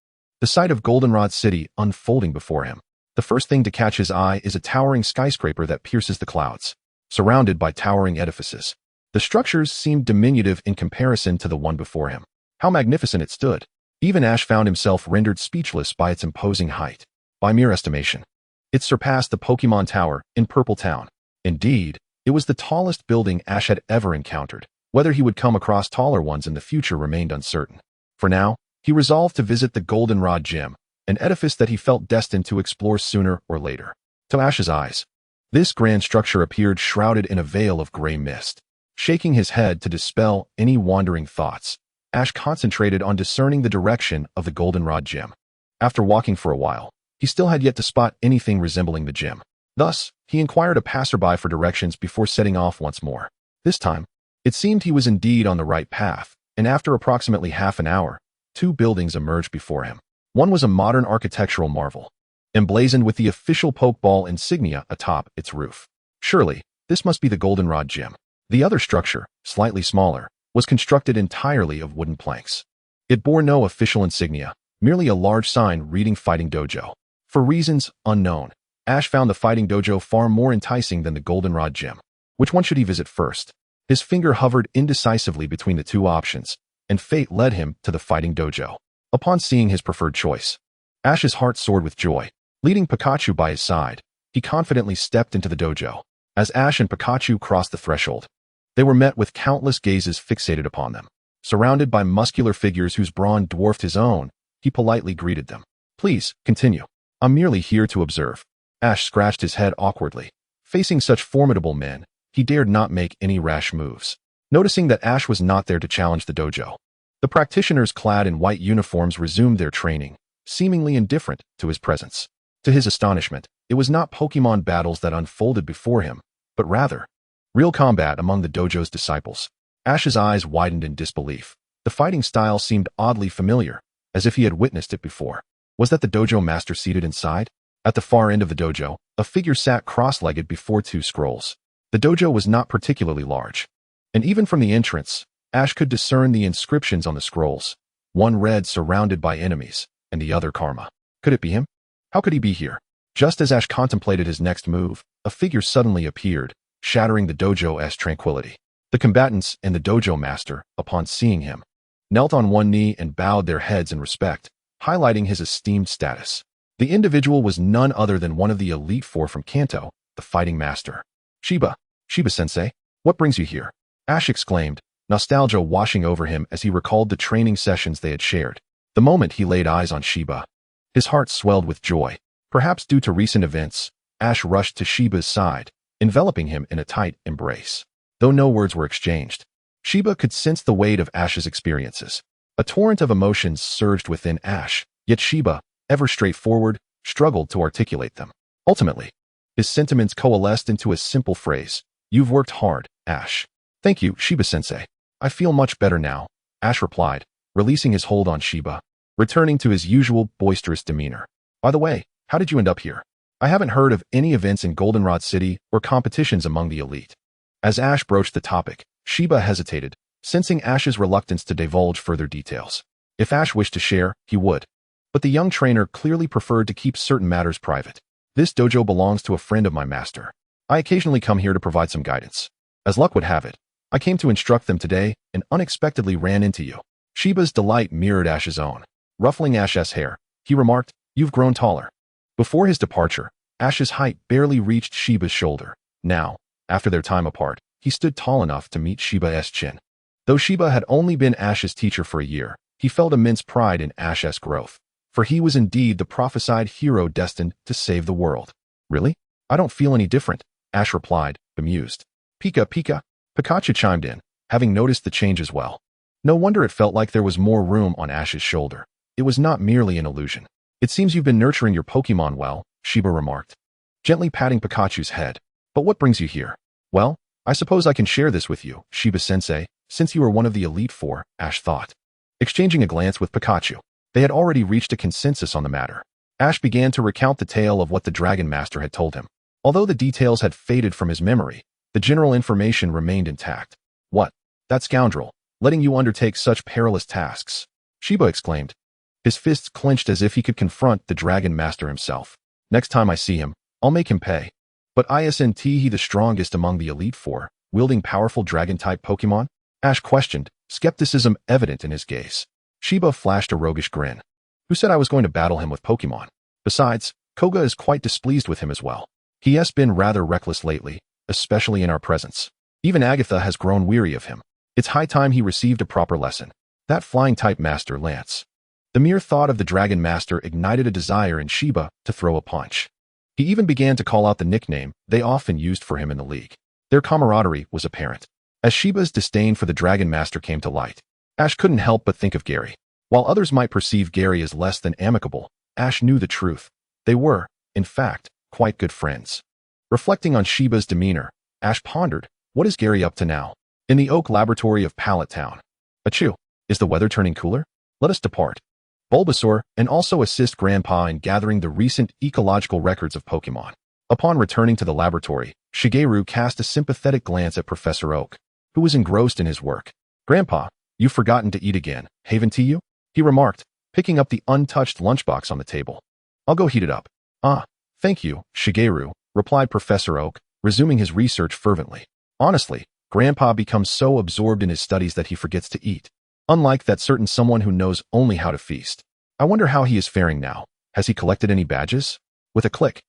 The sight of Goldenrod City unfolding before him. The first thing to catch his eye is a towering skyscraper that pierces the clouds, surrounded by towering edifices. The structures seemed diminutive in comparison to the one before him. How magnificent it stood. Even Ash found himself rendered speechless by its imposing height. By mere estimation, it surpassed the Pokémon Tower in Pallet Town. Indeed, it was the tallest building Ash had ever encountered. Whether he would come across taller ones in the future remained uncertain. For now, he resolved to visit the Goldenrod Gym, an edifice that he felt destined to explore sooner or later. To Ash's eyes, this grand structure appeared shrouded in a veil of gray mist. Shaking his head to dispel any wandering thoughts, Ash concentrated on discerning the direction of the Goldenrod Gym. After walking for a while, he still had yet to spot anything resembling the gym. Thus, he inquired a passerby for directions before setting off once more. This time, it seemed he was indeed on the right path, and after approximately half an hour, two buildings emerged before him. One was a modern architectural marvel, emblazoned with the official Pokeball insignia atop its roof. Surely, this must be the Goldenrod Gym. The other structure, slightly smaller, was constructed entirely of wooden planks. It bore no official insignia, merely a large sign reading Fighting Dojo. For reasons unknown, Ash found the Fighting Dojo far more enticing than the Goldenrod Gym. Which one should he visit first? His finger hovered indecisively between the two options, and fate led him to the Fighting Dojo. Upon seeing his preferred choice, Ash's heart soared with joy. Leading Pikachu by his side, he confidently stepped into the dojo. As Ash and Pikachu crossed the threshold, they were met with countless gazes fixated upon them. Surrounded by muscular figures whose brawn dwarfed his own, he politely greeted them. Please, continue. I'm merely here to observe. Ash scratched his head awkwardly. Facing such formidable men, he dared not make any rash moves. Noticing that Ash was not there to challenge the dojo, The practitioners clad in white uniforms resumed their training, seemingly indifferent to his presence. To his astonishment, it was not Pokémon battles that unfolded before him, but rather real combat among the dojo's disciples. Ash's eyes widened in disbelief. The fighting style seemed oddly familiar, as if he had witnessed it before. Was that the dojo master seated inside? At the far end of the dojo, a figure sat cross-legged before two scrolls. The dojo was not particularly large, and even from the entrance, Ash could discern the inscriptions on the scrolls. One read surrounded by enemies, and the other karma. Could it be him? How could he be here? Just as Ash contemplated his next move, a figure suddenly appeared, shattering the dojo's tranquility. The combatants and the dojo master, upon seeing him, knelt on one knee and bowed their heads in respect, highlighting his esteemed status. The individual was none other than one of the Elite Four from Kanto, the fighting master. Shiba-sensei, what brings you here? Ash exclaimed, nostalgia washing over him as he recalled the training sessions they had shared. The moment he laid eyes on Shiba, his heart swelled with joy. Perhaps due to recent events, Ash rushed to Shiba's side, enveloping him in a tight embrace. Though no words were exchanged, Shiba could sense the weight of Ash's experiences. A torrent of emotions surged within Ash, yet Shiba, ever straightforward, struggled to articulate them. Ultimately, his sentiments coalesced into a simple phrase. You've worked hard, Ash. Thank you, Shiba-sensei. I feel much better now, Ash replied, releasing his hold on Shiba, returning to his usual boisterous demeanor. By the way, how did you end up here? I haven't heard of any events in Goldenrod City or competitions among the elite. As Ash broached the topic, Shiba hesitated, sensing Ash's reluctance to divulge further details. If Ash wished to share, he would. But the young trainer clearly preferred to keep certain matters private. This dojo belongs to a friend of my master. I occasionally come here to provide some guidance. As luck would have it, I came to instruct them today and unexpectedly ran into you. Shiba's delight mirrored Ash's own. Ruffling Ash's hair, he remarked, You've grown taller. Before his departure, Ash's height barely reached Shiba's shoulder. Now, after their time apart, he stood tall enough to meet Shiba's chin. Though Shiba had only been Ash's teacher for a year, he felt immense pride in Ash's growth. For he was indeed the prophesied hero destined to save the world. Really? I don't feel any different, Ash replied, bemused. Pika. Pikachu chimed in, having noticed the change as well. No wonder it felt like there was more room on Ash's shoulder. It was not merely an illusion. It seems you've been nurturing your Pokémon well, Shiba remarked, gently patting Pikachu's head. But what brings you here? Well, I suppose I can share this with you, Shiba-sensei, since you are one of the Elite Four, Ash thought. Exchanging a glance with Pikachu, they had already reached a consensus on the matter. Ash began to recount the tale of what the Dragon Master had told him. Although the details had faded from his memory, the general information remained intact. What? That scoundrel, letting you undertake such perilous tasks, Shiba exclaimed. His fists clenched as if he could confront the Dragon Master himself. Next time I see him, I'll make him pay. But isn't he the strongest among the Elite Four, wielding powerful Dragon-type Pokémon? Ash questioned, skepticism evident in his gaze. Shiba flashed a roguish grin. Who said I was going to battle him with Pokémon? Besides, Koga is quite displeased with him as well. He has been rather reckless lately, especially in our presence. Even Agatha has grown weary of him. It's high time he received a proper lesson. That flying-type master, Lance. The mere thought of the Dragon Master ignited a desire in Shiba to throw a punch. He even began to call out the nickname they often used for him in the league. Their camaraderie was apparent. As Shiba's disdain for the Dragon Master came to light, Ash couldn't help but think of Gary. While others might perceive Gary as less than amicable, Ash knew the truth. They were, in fact, quite good friends. Reflecting on Shiba's demeanor, Ash pondered, what is Gary up to now? In the Oak Laboratory of Pallet Town. Achoo, is the weather turning cooler? Let us depart. Bulbasaur, and also assist Grandpa in gathering the recent ecological records of Pokémon. Upon returning to the laboratory, Shigeru cast a sympathetic glance at Professor Oak, who was engrossed in his work. Grandpa, you've forgotten to eat again, haven't you? He remarked, picking up the untouched lunchbox on the table. I'll go heat it up. Ah, thank you, Shigeru, replied Professor Oak, resuming his research fervently. Honestly, Grandpa becomes so absorbed in his studies that he forgets to eat. Unlike that certain someone who knows only how to feast. I wonder how he is faring now. Has he collected any badges? With a click,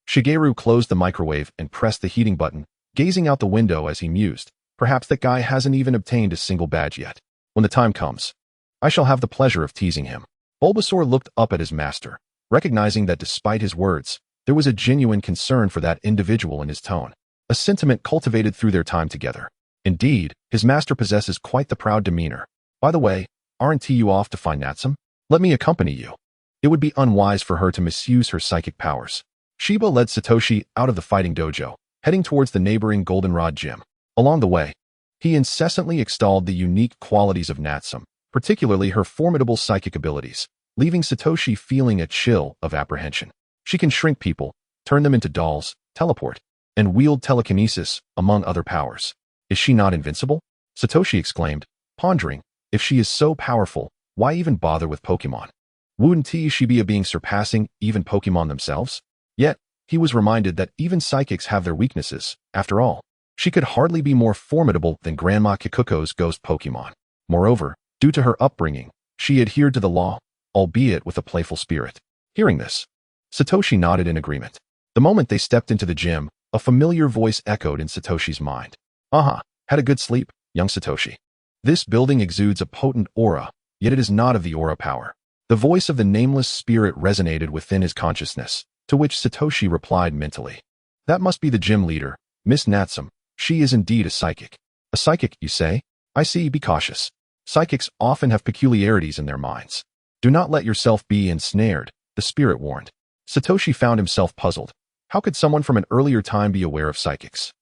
Shigeru closed the microwave and pressed the heating button, gazing out the window as he mused. Perhaps that guy hasn't even obtained a single badge yet. When the time comes, I shall have the pleasure of teasing him. Bulbasaur looked up at his master, recognizing that despite his words, there was a genuine concern for that individual in his tone, a sentiment cultivated through their time together. Indeed, his master possesses quite the proud demeanor. By the way, Aren't you off to find Natsum? Let me accompany you. It would be unwise for her to misuse her psychic powers. Shiba led Satoshi out of the fighting dojo, heading towards the neighboring Goldenrod gym. Along the way, he incessantly extolled the unique qualities of Natsum, particularly her formidable psychic abilities, leaving Satoshi feeling a chill of apprehension. She can shrink people, turn them into dolls, teleport, and wield telekinesis, among other powers. Is she not invincible? Satoshi exclaimed, pondering, if she is so powerful, why even bother with Pokemon? Wouldn't she be a being surpassing even Pokemon themselves? Yet, he was reminded that even psychics have their weaknesses. After all, she could hardly be more formidable than Grandma Kikuko's ghost Pokemon. Moreover, due to her upbringing, she adhered to the law, albeit with a playful spirit. Hearing this, Satoshi nodded in agreement. The moment they stepped into the gym, a familiar voice echoed in Satoshi's mind. Had a good sleep, young Satoshi. This building exudes a potent aura, yet it is not of the aura power. The voice of the nameless spirit resonated within his consciousness, to which Satoshi replied mentally. That must be the gym leader, Miss Natsum. She is indeed a psychic. A psychic, you say? I see, be cautious. Psychics often have peculiarities in their minds. Do not let yourself be ensnared, the spirit warned. Satoshi found himself puzzled. How could someone from an earlier time be aware of psychics?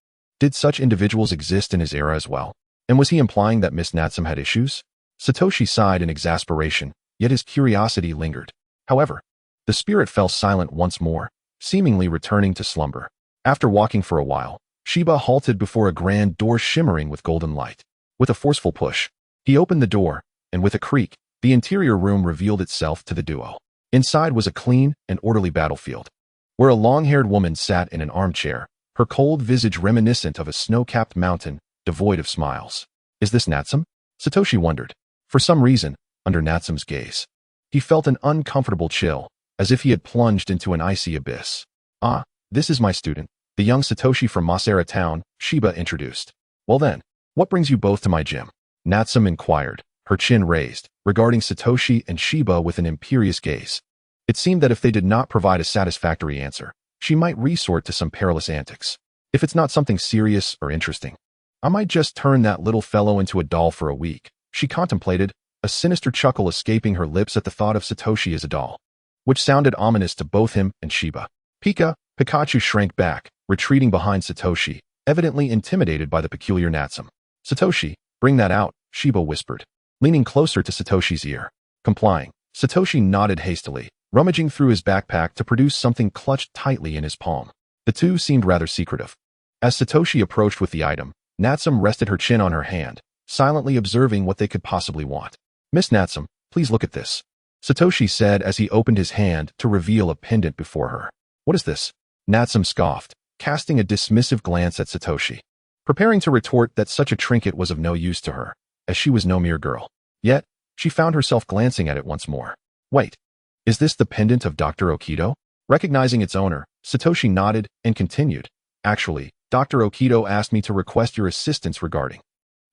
Did such individuals exist in his era as well? And was he implying that Miss Natsum had issues? Satoshi sighed in exasperation, yet his curiosity lingered. However, the spirit fell silent once more, seemingly returning to slumber. After walking for a while, Shiba halted before a grand door shimmering with golden light. With a forceful push, he opened the door, and with a creak, the interior room revealed itself to the duo. Inside was a clean and orderly battlefield, where a long-haired woman sat in an armchair, her cold visage reminiscent of a snow-capped mountain, devoid of smiles. Is this Natsum? Satoshi wondered. For some reason, under Natsum's gaze, he felt an uncomfortable chill, as if he had plunged into an icy abyss. This is my student, the young Satoshi from Pallet Town, Shiba introduced. Well then, what brings you both to my gym? Natsum inquired, her chin raised, regarding Satoshi and Shiba with an imperious gaze. It seemed that if they did not provide a satisfactory answer, she might resort to some perilous antics. If it's not something serious or interesting, I might just turn that little fellow into a doll for a week, she contemplated, a sinister chuckle escaping her lips at the thought of Satoshi as a doll, which sounded ominous to both him and Shiba. Pikachu shrank back, retreating behind Satoshi, evidently intimidated by the peculiar Natsum. Satoshi, bring that out, Shiba whispered, leaning closer to Satoshi's ear. Complying, Satoshi nodded hastily, rummaging through his backpack to produce something clutched tightly in his palm. The two seemed rather secretive. As Satoshi approached with the item, Natsum rested her chin on her hand, silently observing what they could possibly want. Miss Natsum, please look at this, Satoshi said as he opened his hand to reveal a pendant before her. What is this? Natsum scoffed, casting a dismissive glance at Satoshi, preparing to retort that such a trinket was of no use to her, as she was no mere girl. Yet, she found herself glancing at it once more. Wait, is this the pendant of Dr. Okido? Recognizing its owner, Satoshi nodded and continued. Actually, Dr. Okido asked me to request your assistance regarding.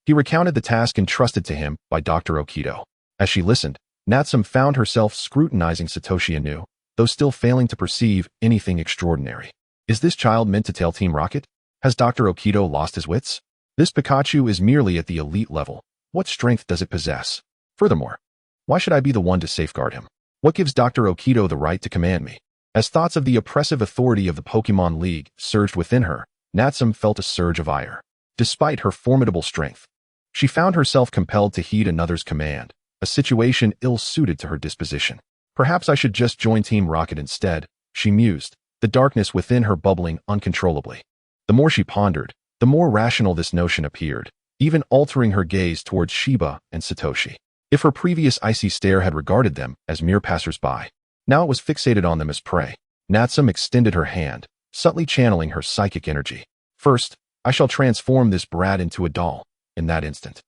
He recounted the task entrusted to him by Dr. Okido. As she listened, Natsum found herself scrutinizing Satoshi anew, though still failing to perceive anything extraordinary. Is this child meant to tail Team Rocket? Has Dr. Okido lost his wits? This Pikachu is merely at the elite level. What strength does it possess? Furthermore, why should I be the one to safeguard him? What gives Dr. Okido the right to command me? As thoughts of the oppressive authority of the Pokemon League surged within her, Natsum felt a surge of ire. Despite her formidable strength, she found herself compelled to heed another's command, a situation ill-suited to her disposition. Perhaps I should just join Team Rocket instead, she mused, the darkness within her bubbling uncontrollably. The more she pondered, the more rational this notion appeared, even altering her gaze towards Shiba and Satoshi. If her previous icy stare had regarded them as mere passers-by, now it was fixated on them as prey. Natsum extended her hand, subtly channeling her psychic energy. First, I shall transform this brat into a doll. In that instant,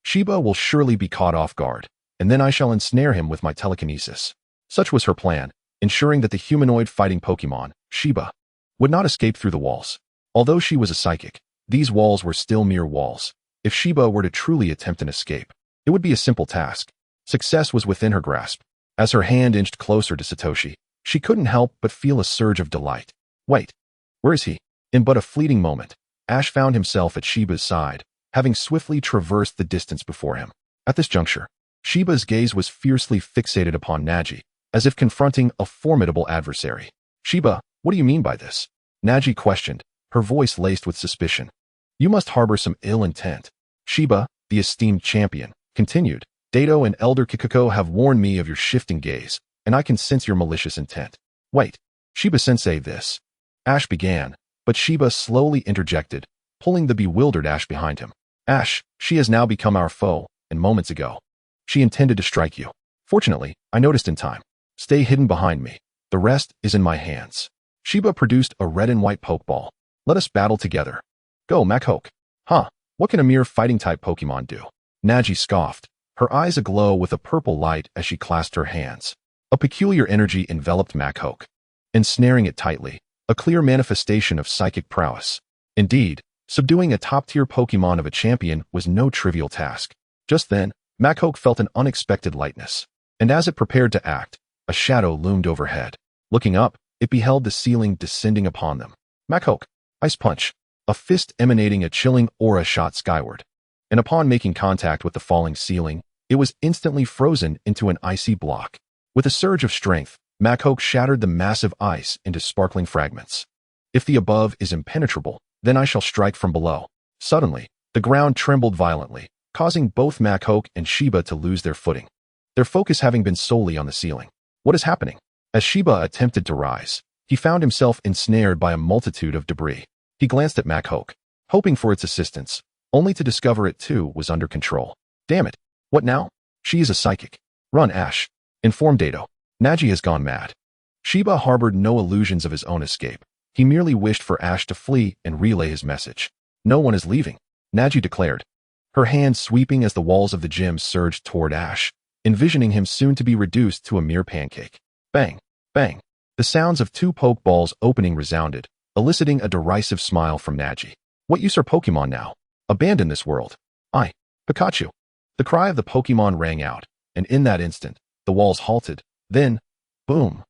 Shiba will surely be caught off guard, and then I shall ensnare him with my telekinesis. Such was her plan, ensuring that the humanoid fighting Pokemon, Shiba, would not escape through the walls. Although she was a psychic, these walls were still mere walls. If Shiba were to truly attempt an escape, it would be a simple task. Success was within her grasp. As her hand inched closer to Satoshi, she couldn't help but feel a surge of delight. Wait, where is he? In but a fleeting moment, Ash found himself at Shiba's side, having swiftly traversed the distance before him. At this juncture, Shiba's gaze was fiercely fixated upon Naji, as if confronting a formidable adversary. Shiba, what do you mean by this? Naji questioned, her voice laced with suspicion. You must harbor some ill intent. Shiba, the esteemed champion, continued. Dato and Elder Kikuko have warned me of your shifting gaze, and I can sense your malicious intent. Wait, Shiba-sensei, this. Ash began, but Shiba slowly interjected, pulling the bewildered Ash behind him. Ash, she has now become our foe, and moments ago, she intended to strike you. Fortunately, I noticed in time. Stay hidden behind me. The rest is in my hands. Shiba produced a red and white Pokeball. Let us battle together. Go, Machoke. Huh, what can a mere fighting-type Pokemon do? Naji scoffed, her eyes aglow with a purple light as she clasped her hands. A peculiar energy enveloped Machoke, ensnaring it tightly, a clear manifestation of psychic prowess. Indeed, subduing a top-tier Pokemon of a champion was no trivial task. Just then, Machoke felt an unexpected lightness, and as it prepared to act, a shadow loomed overhead. Looking up, it beheld the ceiling descending upon them. Machoke, Ice Punch. A fist emanating a chilling aura shot skyward, and upon making contact with the falling ceiling, it was instantly frozen into an icy block. With a surge of strength, Machoke shattered the massive ice into sparkling fragments. If the above is impenetrable, then I shall strike from below. Suddenly, the ground trembled violently, causing both Machoke and Shiba to lose their footing, their focus having been solely on the ceiling. What is happening? As Shiba attempted to rise, he found himself ensnared by a multitude of debris. He glanced at Machoke, hoping for its assistance, only to discover it too was under control. Damn it! What now? She is a psychic. Run, Ash. Inform Dato. Naji has gone mad. Shiba harbored no illusions of his own escape. He merely wished for Ash to flee and relay his message. No one is leaving, Naji declared, her hand sweeping as the walls of the gym surged toward Ash, envisioning him soon to be reduced to a mere pancake. Bang! Bang! The sounds of two Pokeballs opening resounded, eliciting a derisive smile from Naji. What use are Pokemon now? Abandon this world. Pikachu. The cry of the Pokemon rang out, and in that instant, the walls halted. Then, boom!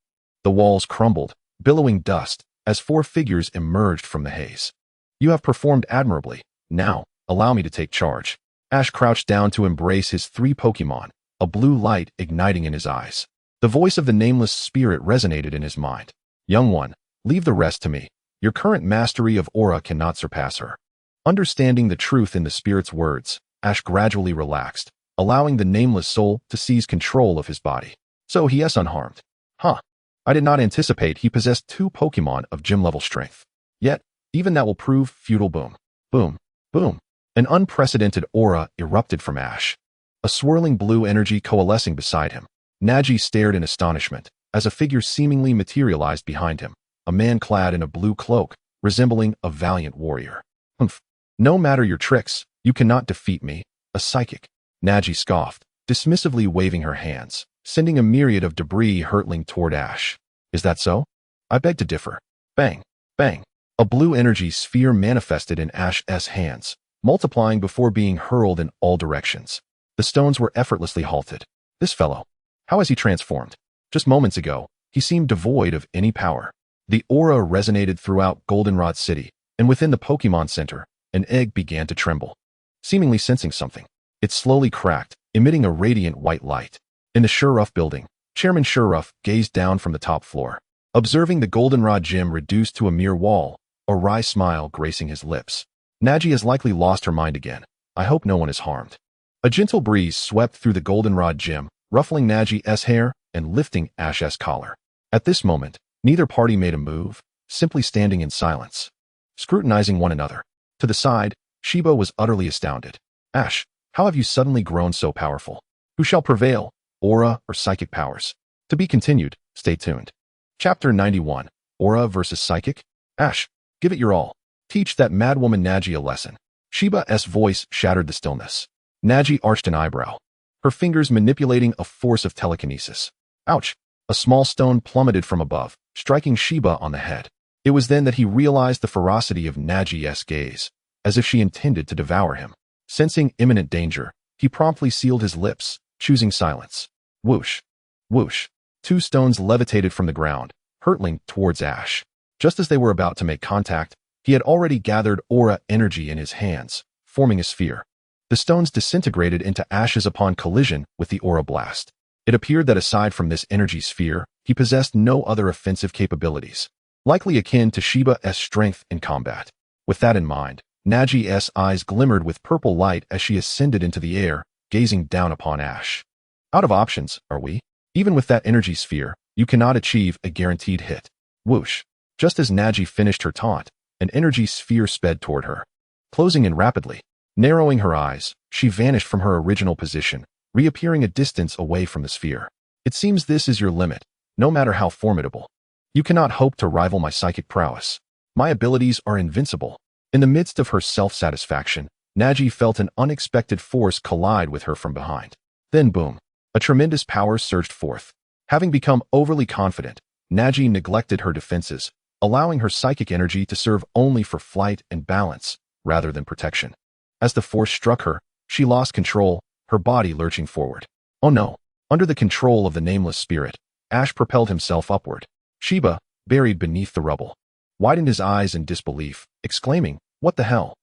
The walls crumbled, billowing dust, as four figures emerged from the haze. You have performed admirably. Now, allow me to take charge. Ash crouched down to embrace his three Pokemon, a blue light igniting in his eyes. The voice of the nameless spirit resonated in his mind. Young one, leave the rest to me. Your current mastery of aura cannot surpass her. Understanding the truth in the spirit's words, Ash gradually relaxed, allowing the nameless soul to seize control of his body. So he is unharmed. Huh. I did not anticipate he possessed two Pokemon of gym-level strength. Yet, even that will prove futile. Boom. Boom. Boom. An unprecedented aura erupted from Ash, a swirling blue energy coalescing beside him. Naji stared in astonishment, as a figure seemingly materialized behind him, a man clad in a blue cloak, resembling a valiant warrior. Humph. No matter your tricks, you cannot defeat me, a psychic. Naji scoffed, dismissively waving her hands, sending a myriad of debris hurtling toward Ash. Is that so? I beg to differ. Bang. Bang. A blue energy sphere manifested in Ash's hands, multiplying before being hurled in all directions. The stones were effortlessly halted. This fellow. How has he transformed? Just moments ago, he seemed devoid of any power. The aura resonated throughout Goldenrod City, and within the Pokemon Center, an egg began to tremble. Seemingly sensing something, it slowly cracked, emitting a radiant white light. In the Shurruff building, Chairman Shurruff gazed down from the top floor, observing the Goldenrod gym reduced to a mere wall, a wry smile gracing his lips. Naji has likely lost her mind again. I hope no one is harmed. A gentle breeze swept through the Goldenrod gym, ruffling Naji's hair and lifting Ash's collar. At this moment, neither party made a move, simply standing in silence, scrutinizing one another. To the side, Shiba was utterly astounded. Ash, how have you suddenly grown so powerful? Who shall prevail, aura or psychic powers? To be continued, stay tuned. Chapter 91, Aura versus Psychic? Ash, give it your all. Teach that madwoman Naji a lesson. Shiba's voice shattered the stillness. Naji arched an eyebrow, her fingers manipulating a force of telekinesis. Ouch! A small stone plummeted from above, striking Shiba on the head. It was then that he realized the ferocity of Naji's gaze, as if she intended to devour him. Sensing imminent danger, he promptly sealed his lips, choosing silence. Whoosh! Whoosh! Two stones levitated from the ground, hurtling towards Ash. Just as they were about to make contact, he had already gathered aura energy in his hands, forming a sphere. The stones disintegrated into ashes upon collision with the aura blast. It appeared that aside from this energy sphere, he possessed no other offensive capabilities, likely akin to Shiba's strength in combat. With that in mind, Nagi's eyes glimmered with purple light as she ascended into the air, gazing down upon Ash. Out of options, are we? Even with that energy sphere, you cannot achieve a guaranteed hit. Whoosh. Just as Nagi finished her taunt, an energy sphere sped toward her. Closing in rapidly. Narrowing her eyes, she vanished from her original position, reappearing a distance away from the sphere. It seems this is your limit, no matter how formidable. You cannot hope to rival my psychic prowess. My abilities are invincible. In the midst of her self-satisfaction, Nagi felt an unexpected force collide with her from behind. Then boom. A tremendous power surged forth. Having become overly confident, Nagi neglected her defenses, allowing her psychic energy to serve only for flight and balance, rather than protection. As the force struck her, she lost control, her body lurching forward. Oh no! Under the control of the nameless spirit, Ash propelled himself upward. Shiba, buried beneath the rubble, widened his eyes in disbelief, exclaiming, "What the hell?"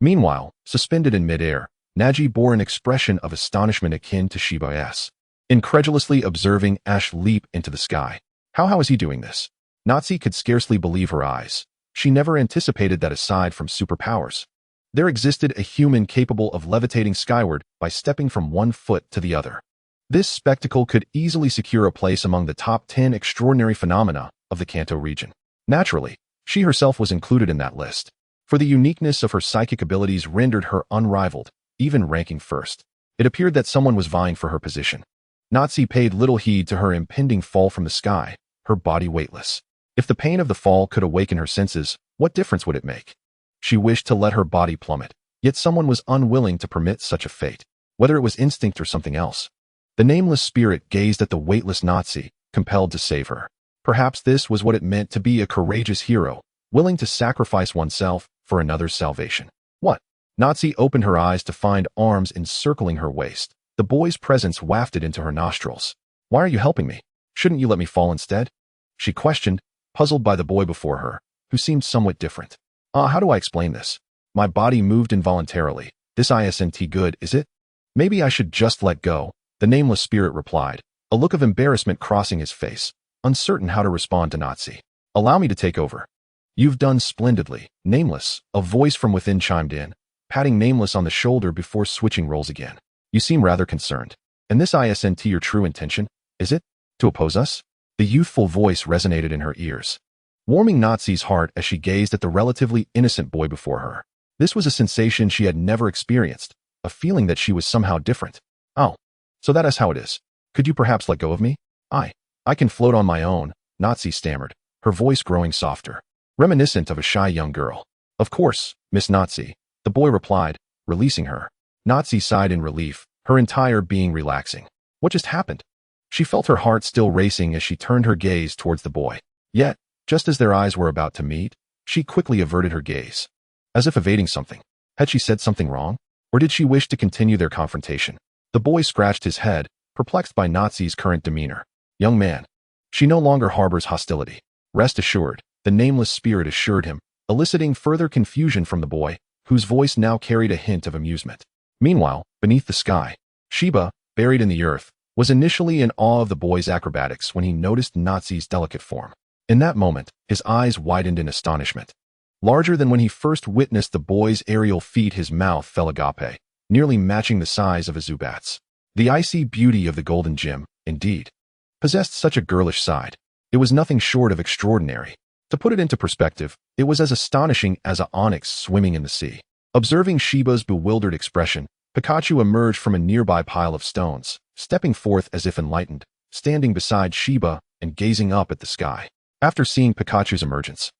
Meanwhile, suspended in midair, Nagi bore an expression of astonishment akin to Shiba's. Incredulously observing Ash leap into the sky. How is he doing this? Natsu could scarcely believe her eyes. She never anticipated that aside from superpowers, there existed a human capable of levitating skyward by stepping from one foot to the other. This spectacle could easily secure a place among the top 10 extraordinary phenomena of the Kanto region. Naturally, she herself was included in that list, for the uniqueness of her psychic abilities rendered her unrivaled, even ranking first. It appeared that someone was vying for her position. Natsu paid little heed to her impending fall from the sky, her body weightless. If the pain of the fall could awaken her senses, what difference would it make? She wished to let her body plummet, yet someone was unwilling to permit such a fate, whether it was instinct or something else. The nameless spirit gazed at the weightless Natsu, compelled to save her. Perhaps this was what it meant to be a courageous hero, willing to sacrifice oneself for another's salvation. What? Natsu opened her eyes to find arms encircling her waist. The boy's presence wafted into her nostrils. "Why are you helping me? Shouldn't you let me fall instead?" she questioned, puzzled by the boy before her, who seemed somewhat different. How do I explain this? My body moved involuntarily. This isn't good, is it? Maybe I should just let go, the nameless spirit replied, a look of embarrassment crossing his face, uncertain how to respond to Natsu. "Allow me to take over." "You've done splendidly, Nameless," a voice from within chimed in, patting Nameless on the shoulder before switching roles again. "You seem rather concerned. And this isn't your true intention, is it? To oppose us?" The youthful voice resonated in her ears, warming Natsu's heart as she gazed at the relatively innocent boy before her. This was a sensation she had never experienced, a feeling that she was somehow different. "Oh, so that is how it is. Could you perhaps let go of me?" I can float on my own," Natsu stammered, her voice growing softer, reminiscent of a shy young girl. "Of course, Miss Natsu," the boy replied, releasing her. Natsu sighed in relief, her entire being relaxing. What just happened? She felt her heart still racing as she turned her gaze towards the boy. Yet, just as their eyes were about to meet, she quickly averted her gaze, as if evading something. Had she said something wrong? Or did she wish to continue their confrontation? The boy scratched his head, perplexed by Natsu's current demeanor. "Young man, she no longer harbors hostility. Rest assured," the nameless spirit assured him, eliciting further confusion from the boy, whose voice now carried a hint of amusement. Meanwhile, beneath the sky, Shiba, buried in the earth, was initially in awe of the boy's acrobatics when he noticed Natsu's delicate form. In that moment, his eyes widened in astonishment. Larger than when he first witnessed the boy's aerial feat, his mouth fell agape, nearly matching the size of a Zubat's. The icy beauty of the golden gem, indeed, possessed such a girlish side. It was nothing short of extraordinary. To put it into perspective, it was as astonishing as an onyx swimming in the sea. Observing Shiba's bewildered expression, Pikachu emerged from a nearby pile of stones, stepping forth as if enlightened, standing beside Shiba and gazing up at the sky. After seeing Pikachu's emergence,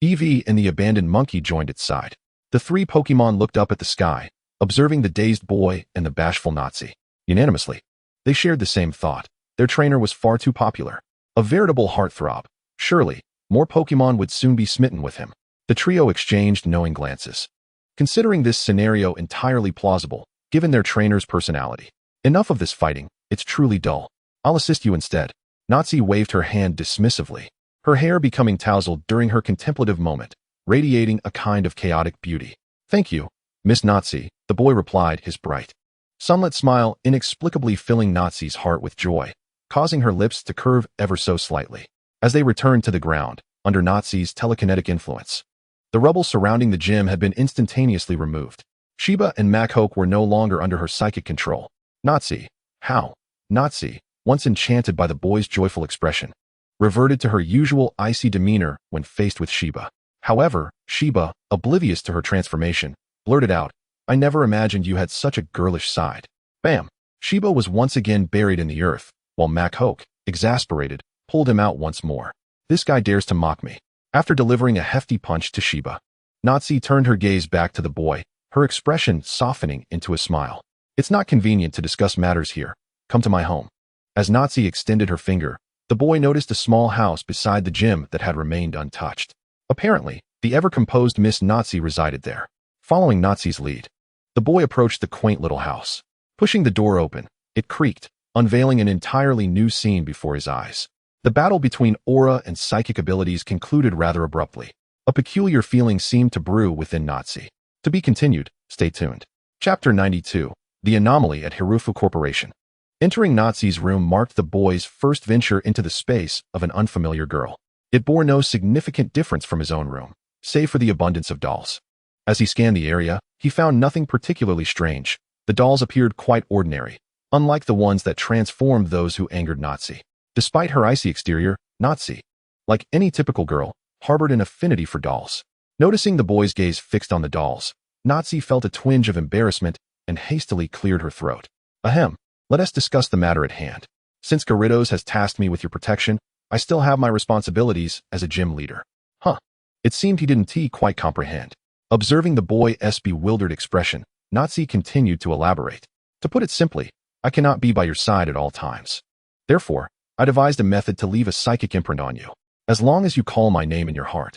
Eevee and the abandoned monkey joined its side. The three Pokémon looked up at the sky, observing the dazed boy and the bashful Natsu. Unanimously, they shared the same thought. Their trainer was far too popular. A veritable heartthrob. Surely, more Pokémon would soon be smitten with him. The trio exchanged knowing glances, considering this scenario entirely plausible, given their trainer's personality. Enough of this fighting, it's truly dull. I'll assist you instead. Natsu waved her hand dismissively, her hair becoming tousled during her contemplative moment, radiating a kind of chaotic beauty. Thank you, Miss Nazi, the boy replied, his bright, sunlit smile inexplicably filling Nazi's heart with joy, causing her lips to curve ever so slightly. As they returned to the ground, under Nazi's telekinetic influence, the rubble surrounding the gym had been instantaneously removed. Sheba and Machoke were no longer under her psychic control. Nazi, how? Nazi, once enchanted by the boy's joyful expression, reverted to her usual icy demeanor when faced with Sheba. However, Sheba, oblivious to her transformation, blurted out, I never imagined you had such a girlish side. Bam! Sheba was once again buried in the earth, while Machoke, exasperated, pulled him out once more. This guy dares to mock me. After delivering a hefty punch to Sheba, Nazi turned her gaze back to the boy, her expression softening into a smile. It's not convenient to discuss matters here. Come to my home. As Nazi extended her finger, the boy noticed a small house beside the gym that had remained untouched. Apparently, the ever-composed Miss Nazi resided there. Following Nazi's lead, the boy approached the quaint little house. Pushing the door open, it creaked, unveiling an entirely new scene before his eyes. The battle between aura and psychic abilities concluded rather abruptly. A peculiar feeling seemed to brew within Nazi. To be continued, stay tuned. Chapter 92, The Anomaly at Hirufu Corporation. Entering Nazi's room marked the boy's first venture into the space of an unfamiliar girl. It bore no significant difference from his own room, save for the abundance of dolls. As he scanned the area, he found nothing particularly strange. The dolls appeared quite ordinary, unlike the ones that transformed those who angered Nazi. Despite her icy exterior, Nazi, like any typical girl, harbored an affinity for dolls. Noticing the boy's gaze fixed on the dolls, Nazi felt a twinge of embarrassment and hastily cleared her throat. Ahem, let us discuss the matter at hand. Since Gyarados has tasked me with your protection, I still have my responsibilities as a gym leader. Huh. It seemed he didn't quite comprehend. Observing the boy's bewildered expression, Nazi continued to elaborate. To put it simply, I cannot be by your side at all times. Therefore, I devised a method to leave a psychic imprint on you. As long as you call my name in your heart,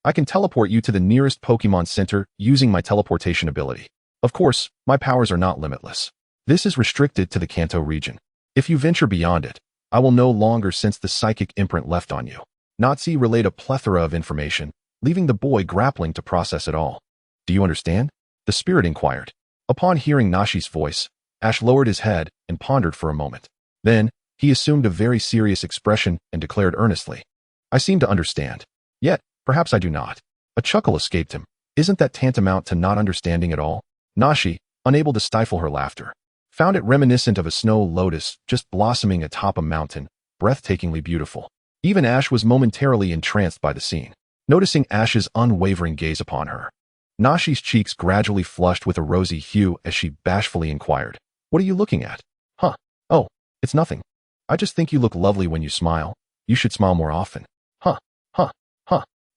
I can teleport you to the nearest Pokémon Center using my teleportation ability. Of course, my powers are not limitless. This is restricted to the Kanto region. If you venture beyond it, I will no longer sense the psychic imprint left on you. Nazi relayed a plethora of information, leaving the boy grappling to process it all. Do you understand? The spirit inquired. Upon hearing Nashi's voice, Ash lowered his head and pondered for a moment. Then, he assumed a very serious expression and declared earnestly, I seem to understand. Yet, perhaps I do not. A chuckle escaped him. Isn't that tantamount to not understanding at all? Nashi, unable to stifle her laughter, found it reminiscent of a snow lotus just blossoming atop a mountain, breathtakingly beautiful. Even Ash was momentarily entranced by the scene. Noticing Ash's unwavering gaze upon her, Nashi's cheeks gradually flushed with a rosy hue as she bashfully inquired, What are you looking at? Huh. Oh, it's nothing. I just think you look lovely when you smile. You should smile more often. Huh.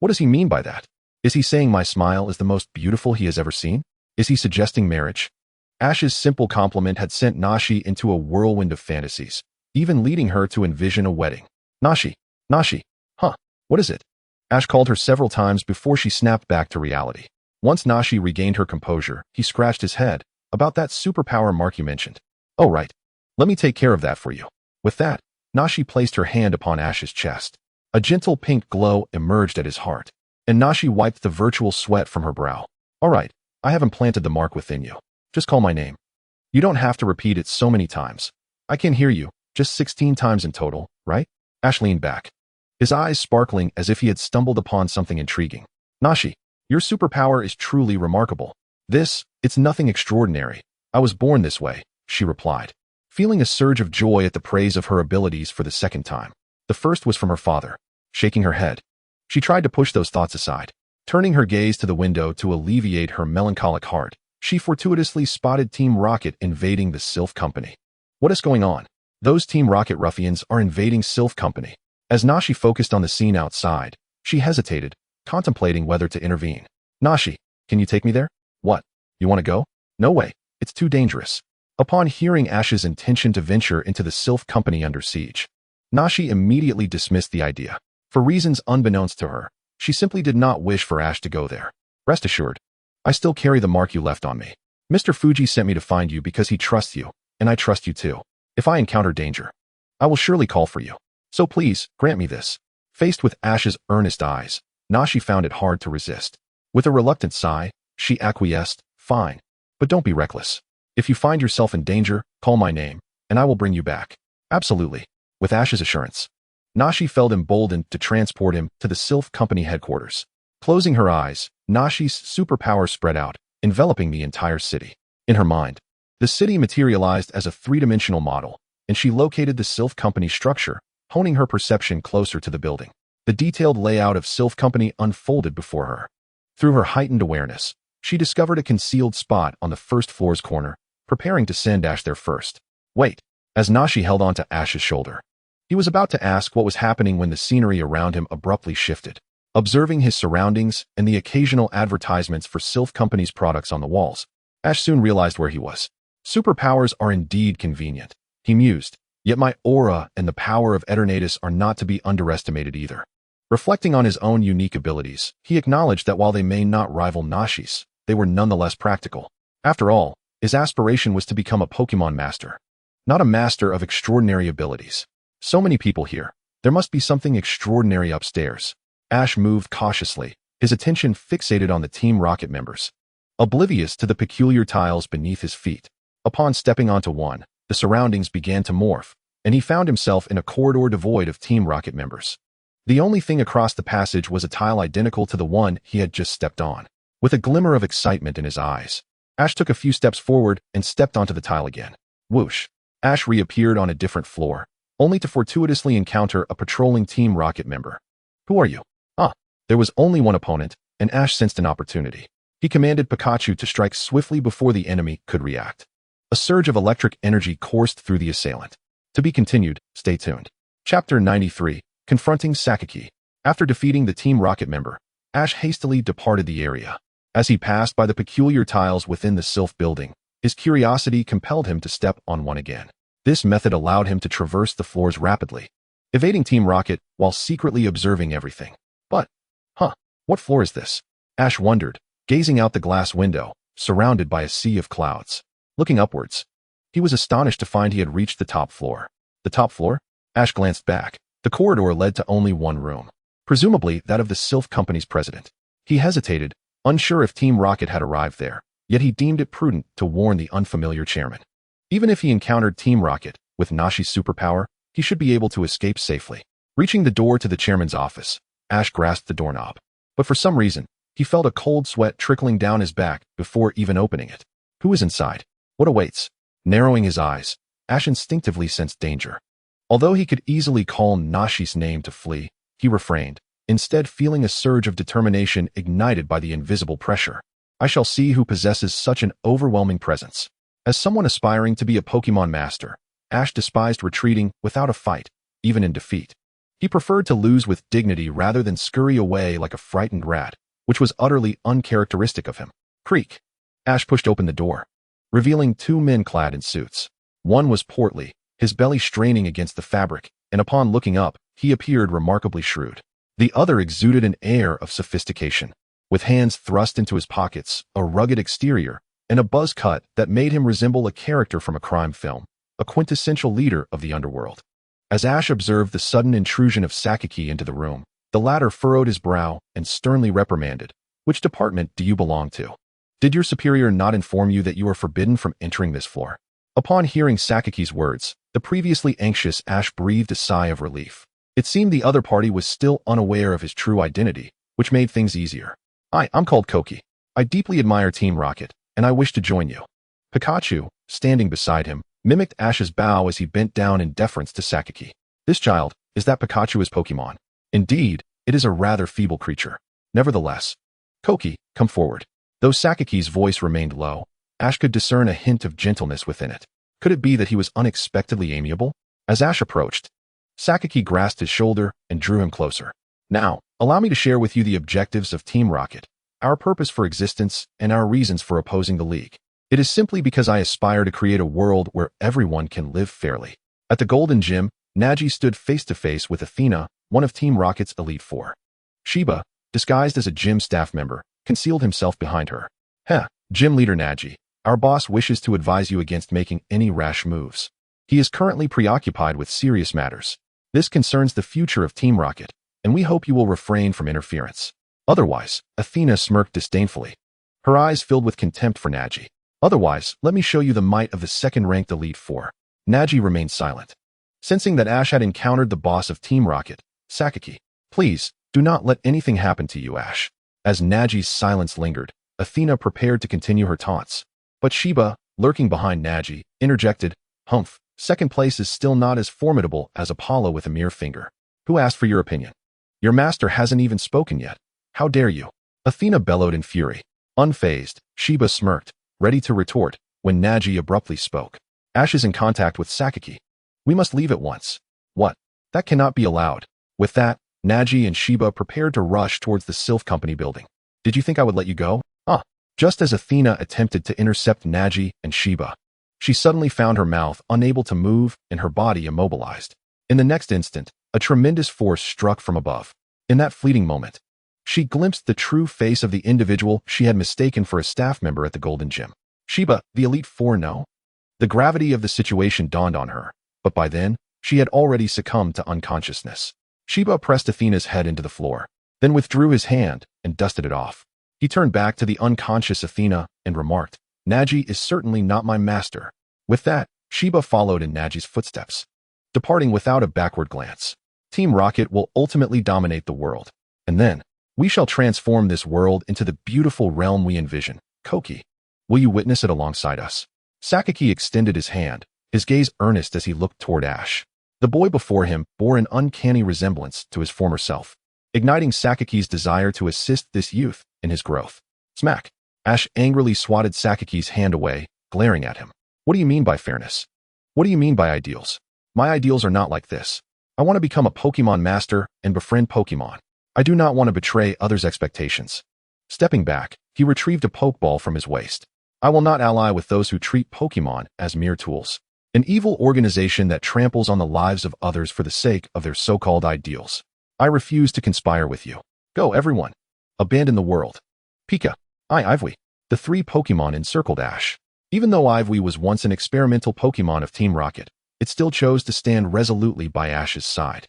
What does he mean by that? Is he saying my smile is the most beautiful he has ever seen? Is he suggesting marriage? Ash's simple compliment had sent Nashi into a whirlwind of fantasies, even leading her to envision a wedding. Nashi, huh, what is it? Ash called her several times before she snapped back to reality. Once Nashi regained her composure, he scratched his head. About that superpower mark you mentioned. Oh right, let me take care of that for you. With that, Nashi placed her hand upon Ash's chest. A gentle pink glow emerged at his heart, and Nashi wiped the virtual sweat from her brow. All right, I have implanted the mark within you. Just call my name. You don't have to repeat it so many times. I can hear you, just 16 times in total, right? Ash leaned back, his eyes sparkling as if he had stumbled upon something intriguing. Nashi, your superpower is truly remarkable. It's nothing extraordinary. I was born this way, she replied, feeling a surge of joy at the praise of her abilities for the second time. The first was from her father. Shaking her head, she tried to push those thoughts aside. Turning her gaze to the window to alleviate her melancholic heart, she fortuitously spotted Team Rocket invading the Sylph Company. What is going on? Those Team Rocket ruffians are invading Sylph Company. As Nashi focused on the scene outside, she hesitated, contemplating whether to intervene. Nashi, can you take me there? What? You want to go? No way. It's too dangerous. Upon hearing Ash's intention to venture into the Sylph Company under siege, Nashi immediately dismissed the idea. For reasons unbeknownst to her, she simply did not wish for Ash to go there. Rest assured, I still carry the mark you left on me. Mr. Fuji sent me to find you because he trusts you, and I trust you too. If I encounter danger, I will surely call for you. So please, grant me this. Faced with Ash's earnest eyes, Nashi found it hard to resist. With a reluctant sigh, she acquiesced, Fine. But don't be reckless. If you find yourself in danger, call my name, and I will bring you back. Absolutely. With Ash's assurance, Nashi felt emboldened to transport him to the Sylph Company headquarters. Closing her eyes, Nashi's superpower spread out, enveloping the entire city. In her mind, the city materialized as a three-dimensional model, and she located the Sylph Company structure, honing her perception closer to the building. The detailed layout of Sylph Company unfolded before her. Through her heightened awareness, she discovered a concealed spot on the first floor's corner, preparing to send Ash there first. Wait, as Nashi held onto Ash's shoulder. He was about to ask what was happening when the scenery around him abruptly shifted. Observing his surroundings and the occasional advertisements for Sylph Company's products on the walls, Ash soon realized where he was. Superpowers are indeed convenient, he mused, yet my aura and the power of Eternatus are not to be underestimated either. Reflecting on his own unique abilities, he acknowledged that while they may not rival Nashi's, they were nonetheless practical. After all, his aspiration was to become a Pokémon Master, not a master of extraordinary abilities. So many people here. There must be something extraordinary upstairs. Ash moved cautiously, his attention fixated on the Team Rocket members, oblivious to the peculiar tiles beneath his feet. Upon stepping onto one, the surroundings began to morph, and he found himself in a corridor devoid of Team Rocket members. The only thing across the passage was a tile identical to the one he had just stepped on. With a glimmer of excitement in his eyes, Ash took a few steps forward and stepped onto the tile again. Whoosh! Ash reappeared on a different floor, only to fortuitously encounter a patrolling Team Rocket member. Who are you? There was only one opponent, and Ash sensed an opportunity. He commanded Pikachu to strike swiftly before the enemy could react. A surge of electric energy coursed through the assailant. To be continued, stay tuned. Chapter 93, Confronting Sakaki. After defeating the Team Rocket member, Ash hastily departed the area. As he passed by the peculiar tiles within the Sylph building, his curiosity compelled him to step on one again. This method allowed him to traverse the floors rapidly, evading Team Rocket while secretly observing everything. But, what floor is this? Ash wondered, gazing out the glass window, surrounded by a sea of clouds. Looking upwards, he was astonished to find he had reached the top floor. The top floor? Ash glanced back. The corridor led to only one room, presumably that of the Sylph Company's president. He hesitated, unsure if Team Rocket had arrived there, yet he deemed it prudent to warn the unfamiliar chairman. Even if he encountered Team Rocket, with Nashi's superpower, he should be able to escape safely. Reaching the door to the chairman's office, Ash grasped the doorknob. But for some reason, he felt a cold sweat trickling down his back before even opening it. Who is inside? What awaits? Narrowing his eyes, Ash instinctively sensed danger. Although he could easily call Nashi's name to flee, he refrained, instead feeling a surge of determination ignited by the invisible pressure. I shall see who possesses such an overwhelming presence. As someone aspiring to be a Pokémon Master, Ash despised retreating without a fight, even in defeat. He preferred to lose with dignity rather than scurry away like a frightened rat, which was utterly uncharacteristic of him. Creak! Ash pushed open the door, revealing two men clad in suits. One was portly, his belly straining against the fabric, and upon looking up, he appeared remarkably shrewd. The other exuded an air of sophistication, with hands thrust into his pockets, a rugged exterior, and a buzz cut that made him resemble a character from a crime film, a quintessential leader of the underworld. As Ash observed the sudden intrusion of Sakaki into the room, the latter furrowed his brow and sternly reprimanded. Which department do you belong to? Did your superior not inform you that you are forbidden from entering this floor? Upon hearing Sakaki's words, the previously anxious Ash breathed a sigh of relief. It seemed the other party was still unaware of his true identity, which made things easier. I'm called Koki. I deeply admire Team Rocket, and I wish to join you. Pikachu, standing beside him, mimicked Ash's bow as he bent down in deference to Sakaki. This child, is that Pikachu's Pokémon? Indeed, it is a rather feeble creature. Nevertheless, Koki, come forward. Though Sakaki's voice remained low, Ash could discern a hint of gentleness within it. Could it be that he was unexpectedly amiable? As Ash approached, Sakaki grasped his shoulder and drew him closer. Now, allow me to share with you the objectives of Team Rocket, our purpose for existence, and our reasons for opposing the League. It is simply because I aspire to create a world where everyone can live fairly. At the Golden Gym, Naji stood face to face with Athena, one of Team Rocket's Elite Four. Shiba, disguised as a gym staff member, concealed himself behind her. Gym leader Naji, our boss wishes to advise you against making any rash moves. He is currently preoccupied with serious matters. This concerns the future of Team Rocket, and we hope you will refrain from interference. Otherwise, Athena smirked disdainfully. her eyes filled with contempt for Naji. Otherwise, let me show you the might of the second-ranked Elite Four. Naji remained silent. Sensing that Ash had encountered the boss of Team Rocket, Sakaki. Please, do not let anything happen to you, Ash. As Naji's silence lingered, Athena prepared to continue her taunts. But Sheba, lurking behind Naji, interjected, Humph, second place is still not as formidable as Apollo with a mere finger. Who asked for your opinion? Your master hasn't even spoken yet. How dare you? Athena bellowed in fury. Unfazed, Sheba smirked, ready to retort, when Naji abruptly spoke. Ash is in contact with Sakaki. We must leave at once. What? That cannot be allowed. With that, Naji and Sheba prepared to rush towards the Sylph Company building. Did you think I would let you go? Just as Athena attempted to intercept Naji and Sheba, she suddenly found her mouth unable to move and her body immobilized. In the next instant, a tremendous force struck from above. In that fleeting moment, she glimpsed the true face of the individual she had mistaken for a staff member at the Golden Gym. Sheba, the Elite Four, no? The gravity of the situation dawned on her, but by then, she had already succumbed to unconsciousness. Sheba pressed Athena's head into the floor, then withdrew his hand and dusted it off. He turned back to the unconscious Athena and remarked, Naji is certainly not my master. With that, Sheba followed in Naji's footsteps, departing without a backward glance. Team Rocket will ultimately dominate the world, and then, we shall transform this world into the beautiful realm we envision. Koki, will you witness it alongside us? Sakaki extended his hand, his gaze earnest as he looked toward Ash. The boy before him bore an uncanny resemblance to his former self, igniting Sakaki's desire to assist this youth in his growth. Smack! Ash angrily swatted Sakaki's hand away, glaring at him. What do you mean by fairness? What do you mean by ideals? My ideals are not like this. I want to become a Pokémon Master and befriend Pokémon. I do not want to betray others' expectations. Stepping back, he retrieved a Pokeball from his waist. I will not ally with those who treat Pokémon as mere tools. An evil organization that tramples on the lives of others for the sake of their so-called ideals. I refuse to conspire with you. Go, everyone. Abandon the world. Pika, Ivy. The three Pokémon encircled Ash. Even though Ivy was once an experimental Pokémon of Team Rocket, it still chose to stand resolutely by Ash's side,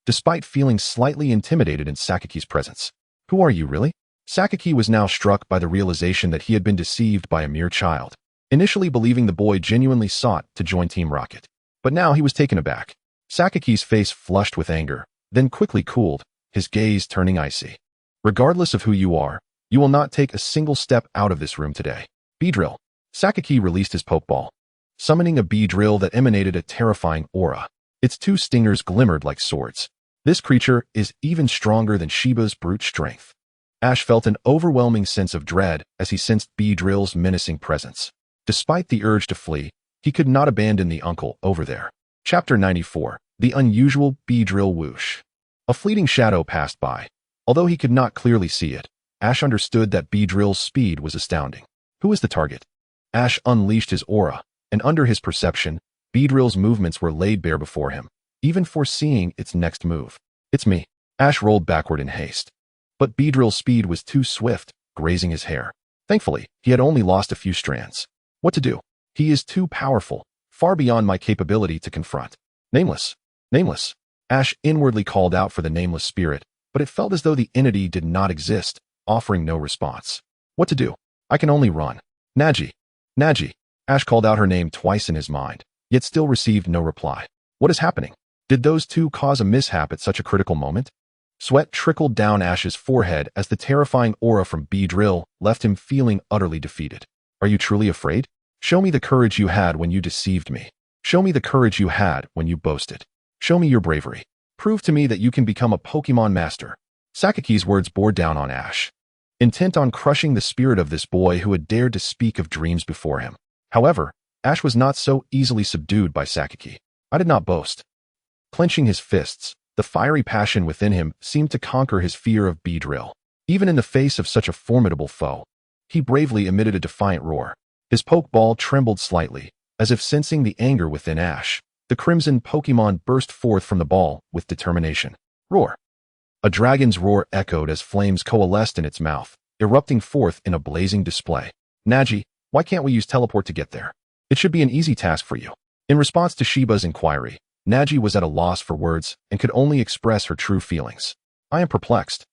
despite feeling slightly intimidated in Sakaki's presence. Who are you, really? Sakaki was now struck by the realization that he had been deceived by a mere child, initially believing the boy genuinely sought to join Team Rocket. But now he was taken aback. Sakaki's face flushed with anger, then quickly cooled, his gaze turning icy. Regardless of who you are, you will not take a single step out of this room today. Beedrill. Sakaki released his Pokeball, summoning a Beedrill that emanated a terrifying aura. Its two stingers glimmered like swords. This creature is even stronger than Sheba's brute strength. Ash felt an overwhelming sense of dread as he sensed Beedrill's menacing presence. Despite the urge to flee, he could not abandon the uncle over there. Chapter 94. The Unusual Beedrill Whoosh. A fleeting shadow passed by. Although he could not clearly see it, Ash understood that Beedrill's speed was astounding. Who is the target? Ash unleashed his aura, and under his perception, Beedrill's movements were laid bare before him, even foreseeing its next move. It's me. Ash rolled backward in haste. But Beedrill's speed was too swift, grazing his hair. Thankfully, he had only lost a few strands. What to do? He is too powerful, far beyond my capability to confront. Nameless. Nameless. Ash inwardly called out for the nameless spirit, but it felt as though the entity did not exist, offering no response. What to do? I can only run. Naji. Naji. Ash called out her name twice in his mind, yet still received no reply. What is happening? Did those two cause a mishap at such a critical moment? Sweat trickled down Ash's forehead as the terrifying aura from Beedrill left him feeling utterly defeated. Are you truly afraid? Show me the courage you had when you deceived me. Show me the courage you had when you boasted. Show me your bravery. Prove to me that you can become a Pokémon Master. Sakaki's words bore down on Ash, intent on crushing the spirit of this boy who had dared to speak of dreams before him. However, Ash was not so easily subdued by Sakaki. I did not boast. Clenching his fists, the fiery passion within him seemed to conquer his fear of Beedrill. Even in the face of such a formidable foe, he bravely emitted a defiant roar. His Pokeball trembled slightly, as if sensing the anger within Ash. The crimson Pokémon burst forth from the ball with determination. Roar! A dragon's roar echoed as flames coalesced in its mouth, erupting forth in a blazing display. Naji, why can't we use teleport to get there? It should be an easy task for you. In response to Sheba's inquiry, Naji was at a loss for words and could only express her true feelings. I am perplexed,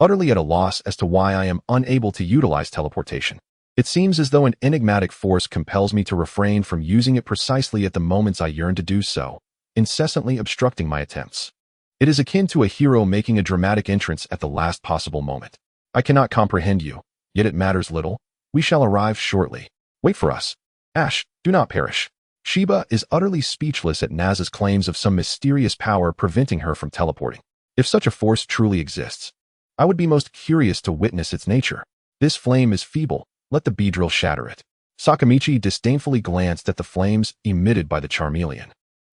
utterly at a loss as to why I am unable to utilize teleportation. It seems as though an enigmatic force compels me to refrain from using it precisely at the moments I yearn to do so, incessantly obstructing my attempts. It is akin to a hero making a dramatic entrance at the last possible moment. I cannot comprehend you, yet it matters little. We shall arrive shortly. Wait for us. Ash, do not perish. Sheba is utterly speechless at Naz's claims of some mysterious power preventing her from teleporting. If such a force truly exists, I would be most curious to witness its nature. This flame is feeble. Let the beedrill shatter it. Sakamichi disdainfully glanced at the flames emitted by the Charmeleon,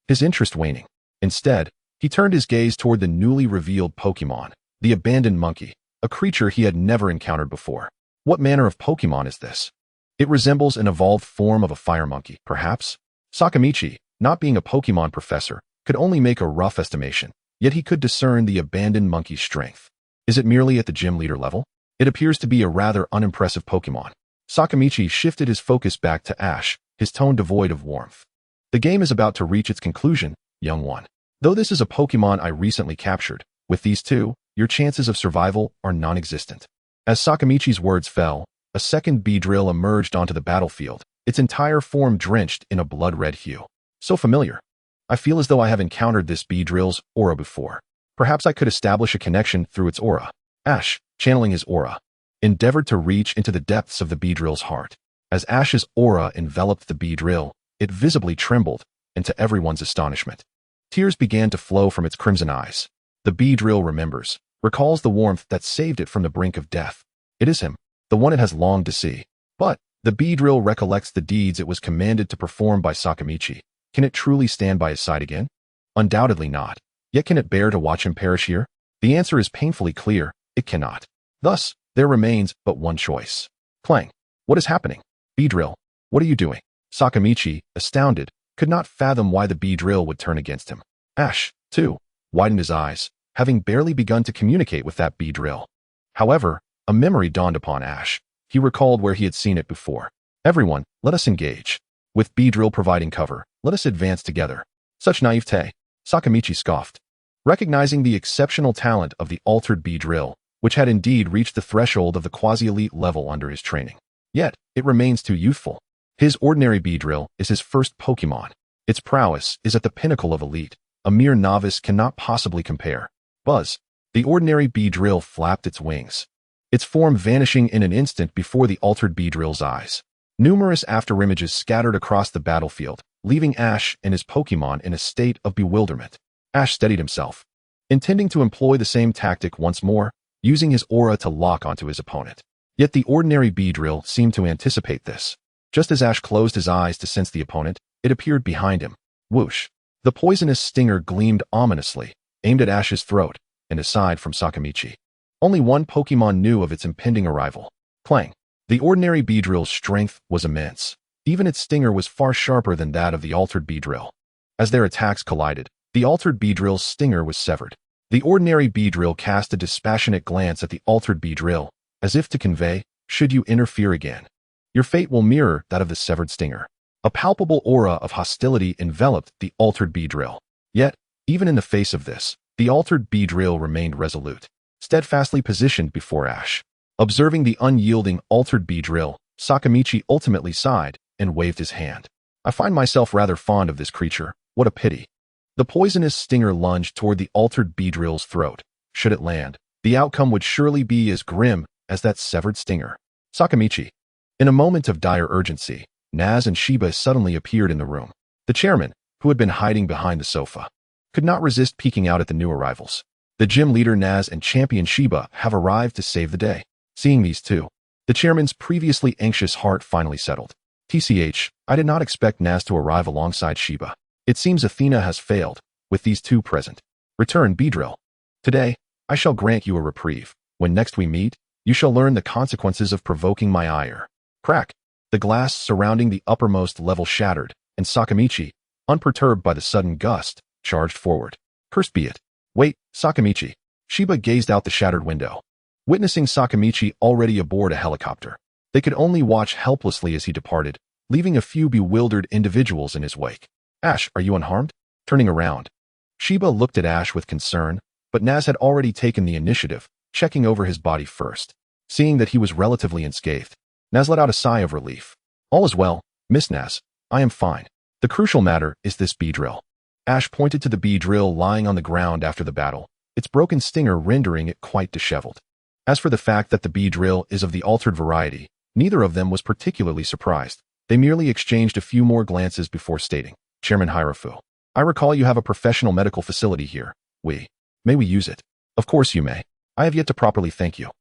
his interest waning. Instead, he turned his gaze toward the newly revealed Pokémon, the abandoned monkey, a creature he had never encountered before. What manner of Pokémon is this? It resembles an evolved form of a fire monkey, perhaps? Sakamichi, not being a Pokémon professor, could only make a rough estimation, yet he could discern the abandoned monkey's strength. Is it merely at the gym leader level? It appears to be a rather unimpressive Pokémon. Sakamichi shifted his focus back to Ash, his tone devoid of warmth. The game is about to reach its conclusion, young one. Though this is a Pokémon I recently captured, with these two, your chances of survival are non-existent. As Sakamichi's words fell, a second beedrill emerged onto the battlefield, its entire form drenched in a blood-red hue. So familiar. I feel as though I have encountered this beedrill's aura before. Perhaps I could establish a connection through its aura. Ash, channeling his aura, endeavored to reach into the depths of the beedrill's heart. As Ash's aura enveloped the beedrill, it visibly trembled, and to everyone's astonishment, tears began to flow from its crimson eyes. The beedrill remembers, recalls the warmth that saved it from the brink of death. It is him, the one it has longed to see. But the beedrill recollects the deeds it was commanded to perform by Sakamichi. Can it truly stand by his side again? Undoubtedly not. Yet can it bear to watch him perish here? The answer is painfully clear. It cannot. Thus, there remains but one choice. Clang. What is happening? Beedrill, what are you doing? Sakamichi, astounded, could not fathom why the beedrill would turn against him. Ash, too, widened his eyes, having barely begun to communicate with that beedrill. However, a memory dawned upon Ash. He recalled where he had seen it before. Everyone, let us engage. With beedrill providing cover, let us advance together. Such naivete. Sakamichi scoffed. Recognizing the exceptional talent of the altered beedrill, which had indeed reached the threshold of the quasi-elite level under his training. Yet, it remains too youthful. His ordinary beedrill is his first Pokémon. Its prowess is at the pinnacle of elite. A mere novice cannot possibly compare. Buzz. The ordinary beedrill flapped its wings, its form vanishing in an instant before the altered beedrill's eyes. Numerous afterimages scattered across the battlefield, leaving Ash and his Pokémon in a state of bewilderment. Ash steadied himself, intending to employ the same tactic once more, using his aura to lock onto his opponent. Yet the ordinary beedrill seemed to anticipate this. Just as Ash closed his eyes to sense the opponent, it appeared behind him. Whoosh! The poisonous stinger gleamed ominously, aimed at Ash's throat, and aside from Sakamichi. Only one Pokémon knew of its impending arrival. Clang! The ordinary beedrill's strength was immense. Even its stinger was far sharper than that of the altered beedrill. As their attacks collided, the altered beedrill's stinger was severed. The ordinary beedrill cast a dispassionate glance at the altered beedrill, as if to convey, should you interfere again, your fate will mirror that of the severed stinger. A palpable aura of hostility enveloped the altered beedrill. Yet, even in the face of this, the altered beedrill remained resolute, steadfastly positioned before Ash. Observing the unyielding altered beedrill, Sakamichi ultimately sighed and waved his hand. I find myself rather fond of this creature. What a pity. The poisonous stinger lunged toward the altered beedrill's throat. Should it land, the outcome would surely be as grim as that severed stinger. Sakamichi. In a moment of dire urgency, Naz and Sheba suddenly appeared in the room. The chairman, who had been hiding behind the sofa, could not resist peeking out at the new arrivals. The gym leader Naz and champion Sheba have arrived to save the day. Seeing these two, the chairman's previously anxious heart finally settled. TCH, I did not expect Naz to arrive alongside Sheba. It seems Athena has failed, with these two present. Return, Beedrill. Today, I shall grant you a reprieve. When next we meet, you shall learn the consequences of provoking my ire. Crack! The glass surrounding the uppermost level shattered, and Sakamichi, unperturbed by the sudden gust, charged forward. Cursed be it. Wait, Sakamichi. Sheba gazed out the shattered window. Witnessing Sakamichi already aboard a helicopter, they could only watch helplessly as he departed, leaving a few bewildered individuals in his wake. Ash, are you unharmed? Turning around, Sheba looked at Ash with concern, but Naz had already taken the initiative, checking over his body first. Seeing that he was relatively unscathed, Naz let out a sigh of relief. All is well, Miss Naz. I am fine. The crucial matter is this bee drill. Ash pointed to the bee drill lying on the ground after the battle, its broken stinger rendering it quite disheveled. As for the fact that the bee drill is of the altered variety, neither of them was particularly surprised. They merely exchanged a few more glances before stating, Chairman Hierophant, I recall you have a professional medical facility here. May we use it? Of course you may. I have yet to properly thank you.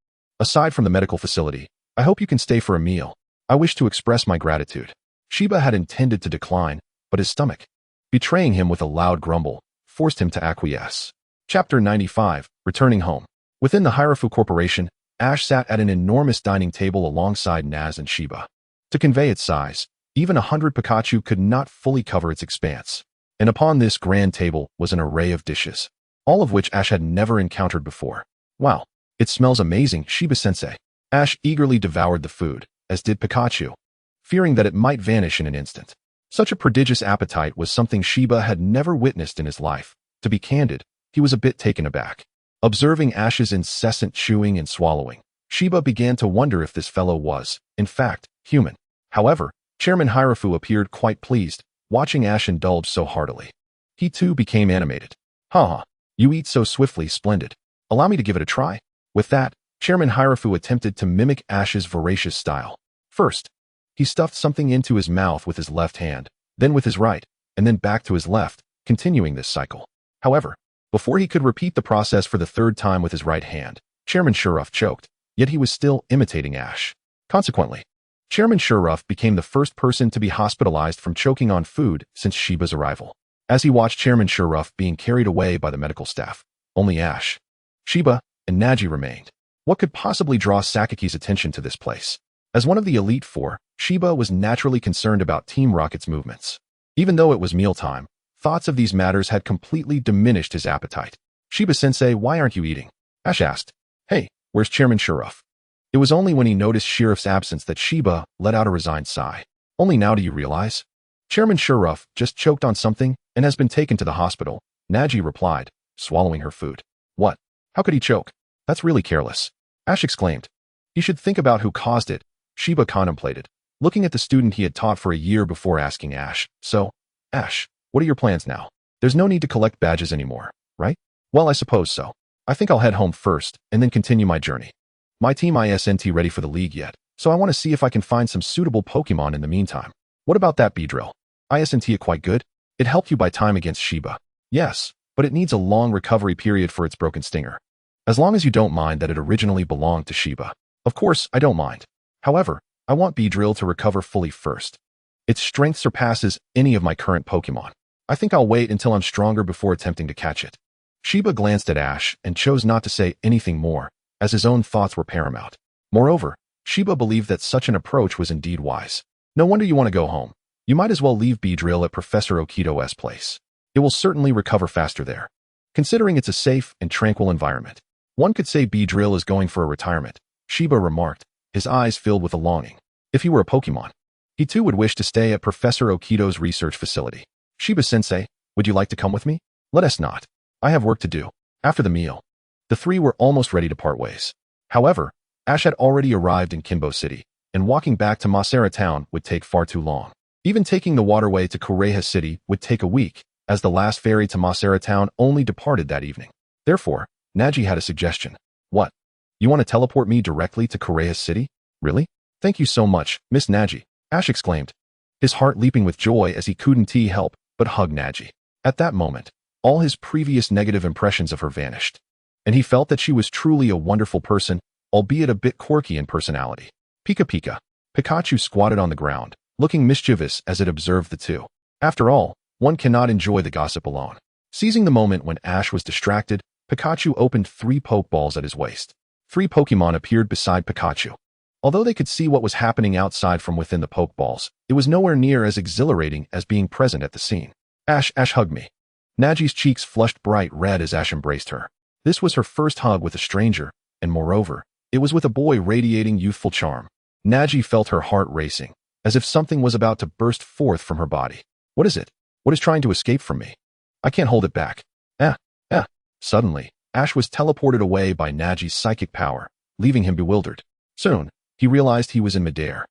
Aside from the medical facility, I hope you can stay for a meal. I wish to express my gratitude. Sheba had intended to decline, but his stomach, betraying him with a loud grumble, forced him to acquiesce. Chapter 95, Returning Home. Within the Hierophant Corporation, Ash sat at an enormous dining table alongside Naz and Sheba. To convey its size, even 100 Pikachu could not fully cover its expanse. And upon this grand table was an array of dishes, all of which Ash had never encountered before. Wow, it smells amazing, Sheba-sensei. Ash eagerly devoured the food, as did Pikachu, fearing that it might vanish in an instant. Such a prodigious appetite was something Sheba had never witnessed in his life. To be candid, he was a bit taken aback. Observing Ash's incessant chewing and swallowing, Sheba began to wonder if this fellow was, in fact, human. However, Chairman Hierophant appeared quite pleased, watching Ash indulge so heartily. He too became animated. Ha! You eat so swiftly, splendid. Allow me to give it a try. With that, Chairman Hierophant attempted to mimic Ash's voracious style. First, he stuffed something into his mouth with his left hand, then with his right, and then back to his left, continuing this cycle. However, before he could repeat the process for the third time with his right hand, Chairman Shurruff choked, yet he was still imitating Ash. Consequently, Chairman Shurruff became the first person to be hospitalized from choking on food since Sheba's arrival. As he watched Chairman Shurruff being carried away by the medical staff, only Ash, Sheba, and Naji remained. What could possibly draw Sakaki's attention to this place? As one of the Elite Four, Sheba was naturally concerned about Team Rocket's movements. Even though it was mealtime, thoughts of these matters had completely diminished his appetite. Sheba-sensei, why aren't you eating? Ash asked. Hey, where's Chairman Shurruff? It was only when he noticed Sheriff's absence that Sheba let out a resigned sigh. Only now do you realize? Chairman Shurruff just choked on something and has been taken to the hospital, Naji replied, swallowing her food. What? How could he choke? That's really careless. Ash exclaimed. He should think about who caused it, Sheba contemplated, looking at the student he had taught for a year before asking Ash. So, Ash, what are your plans now? There's no need to collect badges anymore, right? Well, I suppose so. I think I'll head home first and then continue my journey. My team isn't ready for the league yet, so I want to see if I can find some suitable Pokemon in the meantime. What about that Beedrill? Isn't it quite good? It helped you buy time against Sheba. Yes, but it needs a long recovery period for its broken stinger. As long as you don't mind that it originally belonged to Sheba. Of course, I don't mind. However, I want Beedrill to recover fully first. Its strength surpasses any of my current Pokemon. I think I'll wait until I'm stronger before attempting to catch it. Sheba glanced at Ash and chose not to say anything more, as his own thoughts were paramount. Moreover, Sheba believed that such an approach was indeed wise. No wonder you want to go home. You might as well leave Beedrill at Professor Okito's place. It will certainly recover faster there. Considering it's a safe and tranquil environment, one could say Beedrill is going for a retirement, Sheba remarked, his eyes filled with a longing. If he were a Pokemon, he too would wish to stay at Professor Okito's research facility. Sheba-sensei, would you like to come with me? Let us not. I have work to do. After the meal, the three were almost ready to part ways. However, Ash had already arrived in Kimbo City, and walking back to Masera Town would take far too long. Even taking the waterway to Kureha City would take a week, as the last ferry to Masera Town only departed that evening. Therefore, Naji had a suggestion. What? You want to teleport me directly to Kureha City? Really? Thank you so much, Miss Naji, Ash exclaimed, his heart leaping with joy as he couldn't help but hug Naji. At that moment, all his previous negative impressions of her vanished, and he felt that she was truly a wonderful person, albeit a bit quirky in personality. Pika Pika. Pikachu squatted on the ground, looking mischievous as it observed the two. After all, one cannot enjoy the gossip alone. Seizing the moment when Ash was distracted, Pikachu opened 3 Pokeballs at his waist. 3 Pokemon appeared beside Pikachu. Although they could see what was happening outside from within the Pokeballs, it was nowhere near as exhilarating as being present at the scene. Ash hugged me. Naji's cheeks flushed bright red as Ash embraced her. This was her first hug with a stranger, and moreover, it was with a boy radiating youthful charm. Naji felt her heart racing, as if something was about to burst forth from her body. What is it? What is trying to escape from me? I can't hold it back. Suddenly, Ash was teleported away by Naji's psychic power, leaving him bewildered. Soon, he realized he was in midair.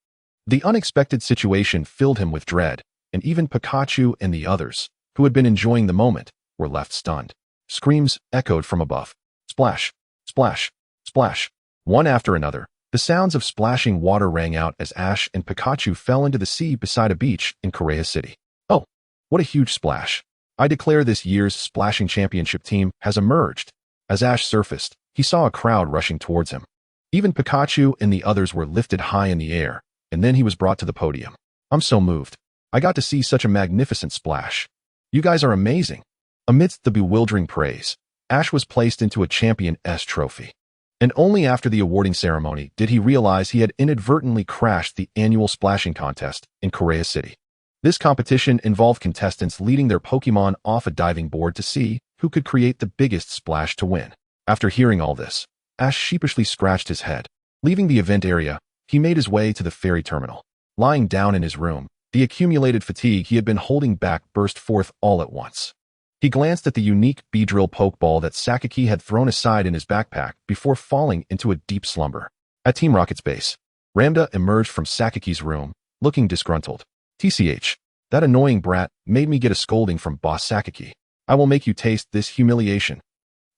The unexpected situation filled him with dread, and even Pikachu and the others, who had been enjoying the moment, were left stunned. Screams echoed from above. Splash, splash, splash. One after another, the sounds of splashing water rang out as Ash and Pikachu fell into the sea beside a beach in Korea City. Oh, what a huge splash. I declare this year's splashing championship team has emerged. As Ash surfaced, he saw a crowd rushing towards him. Even Pikachu and the others were lifted high in the air, and then he was brought to the podium. I'm so moved. I got to see such a magnificent splash. You guys are amazing. Amidst the bewildering praise, Ash was placed into a Champion S trophy. And only after the awarding ceremony did he realize he had inadvertently crashed the annual splashing contest in Korea City. This competition involved contestants leading their Pokémon off a diving board to see who could create the biggest splash to win. After hearing all this, Ash sheepishly scratched his head. Leaving the event area, he made his way to the ferry terminal. Lying down in his room, the accumulated fatigue he had been holding back burst forth all at once. He glanced at the unique Beedrill Pokeball that Sakaki had thrown aside in his backpack before falling into a deep slumber. At Team Rocket's base, Lambda emerged from Sakaki's room, looking disgruntled. TCH, that annoying brat made me get a scolding from Boss Sakaki. I will make you taste this humiliation.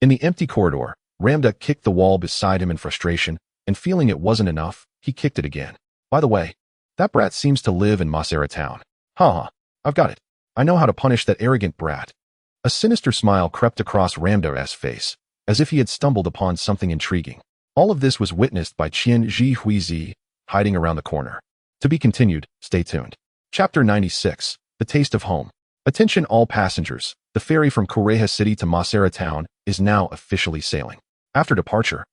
In the empty corridor, Lambda kicked the wall beside him in frustration, and feeling it wasn't enough, he kicked it again. By the way, that brat seems to live in Master Town. Haha, I've got it. I know how to punish that arrogant brat. A sinister smile crept across Lambda's face, as if he had stumbled upon something intriguing. All of this was witnessed by Qian Zhihuizi, hiding around the corner. To be continued, stay tuned. Chapter 96, The Taste of Home. Attention all passengers, the ferry from Korea City to Master Town is now officially sailing. After departure,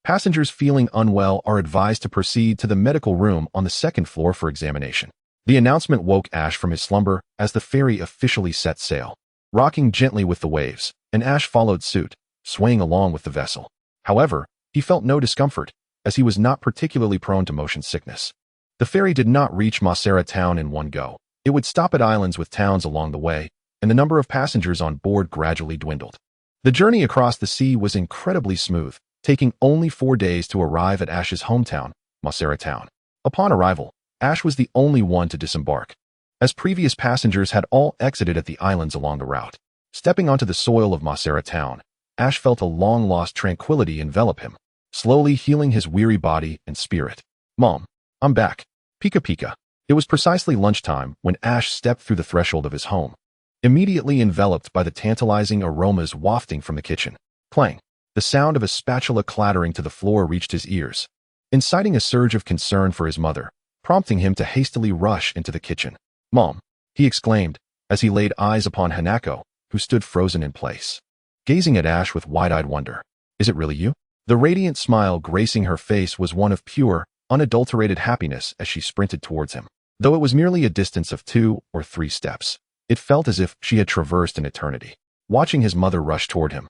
passengers feeling unwell are advised to proceed to the medical room on the second floor for examination. The announcement woke Ash from his slumber as the ferry officially set sail. Rocking gently with the waves, and Ash followed suit, swaying along with the vessel. However, he felt no discomfort, as he was not particularly prone to motion sickness. The ferry did not reach Master Town in one go. It would stop at islands with towns along the way, and the number of passengers on board gradually dwindled. The journey across the sea was incredibly smooth, taking only 4 days to arrive at Ash's hometown, Master Town. Upon arrival, Ash was the only one to disembark, as previous passengers had all exited at the islands along the route. Stepping onto the soil of Master Town, Ash felt a long-lost tranquility envelop him, slowly healing his weary body and spirit. Mom, I'm back. Pika Pika. It was precisely lunchtime when Ash stepped through the threshold of his home, immediately enveloped by the tantalizing aromas wafting from the kitchen. Clang. The sound of a spatula clattering to the floor reached his ears, inciting a surge of concern for his mother, prompting him to hastily rush into the kitchen. Mom, he exclaimed, as he laid eyes upon Hanako, who stood frozen in place, gazing at Ash with wide-eyed wonder. Is it really you? The radiant smile gracing her face was one of pure, unadulterated happiness as she sprinted towards him. Though it was merely a distance of 2 or 3 steps, it felt as if she had traversed an eternity. Watching his mother rush toward him,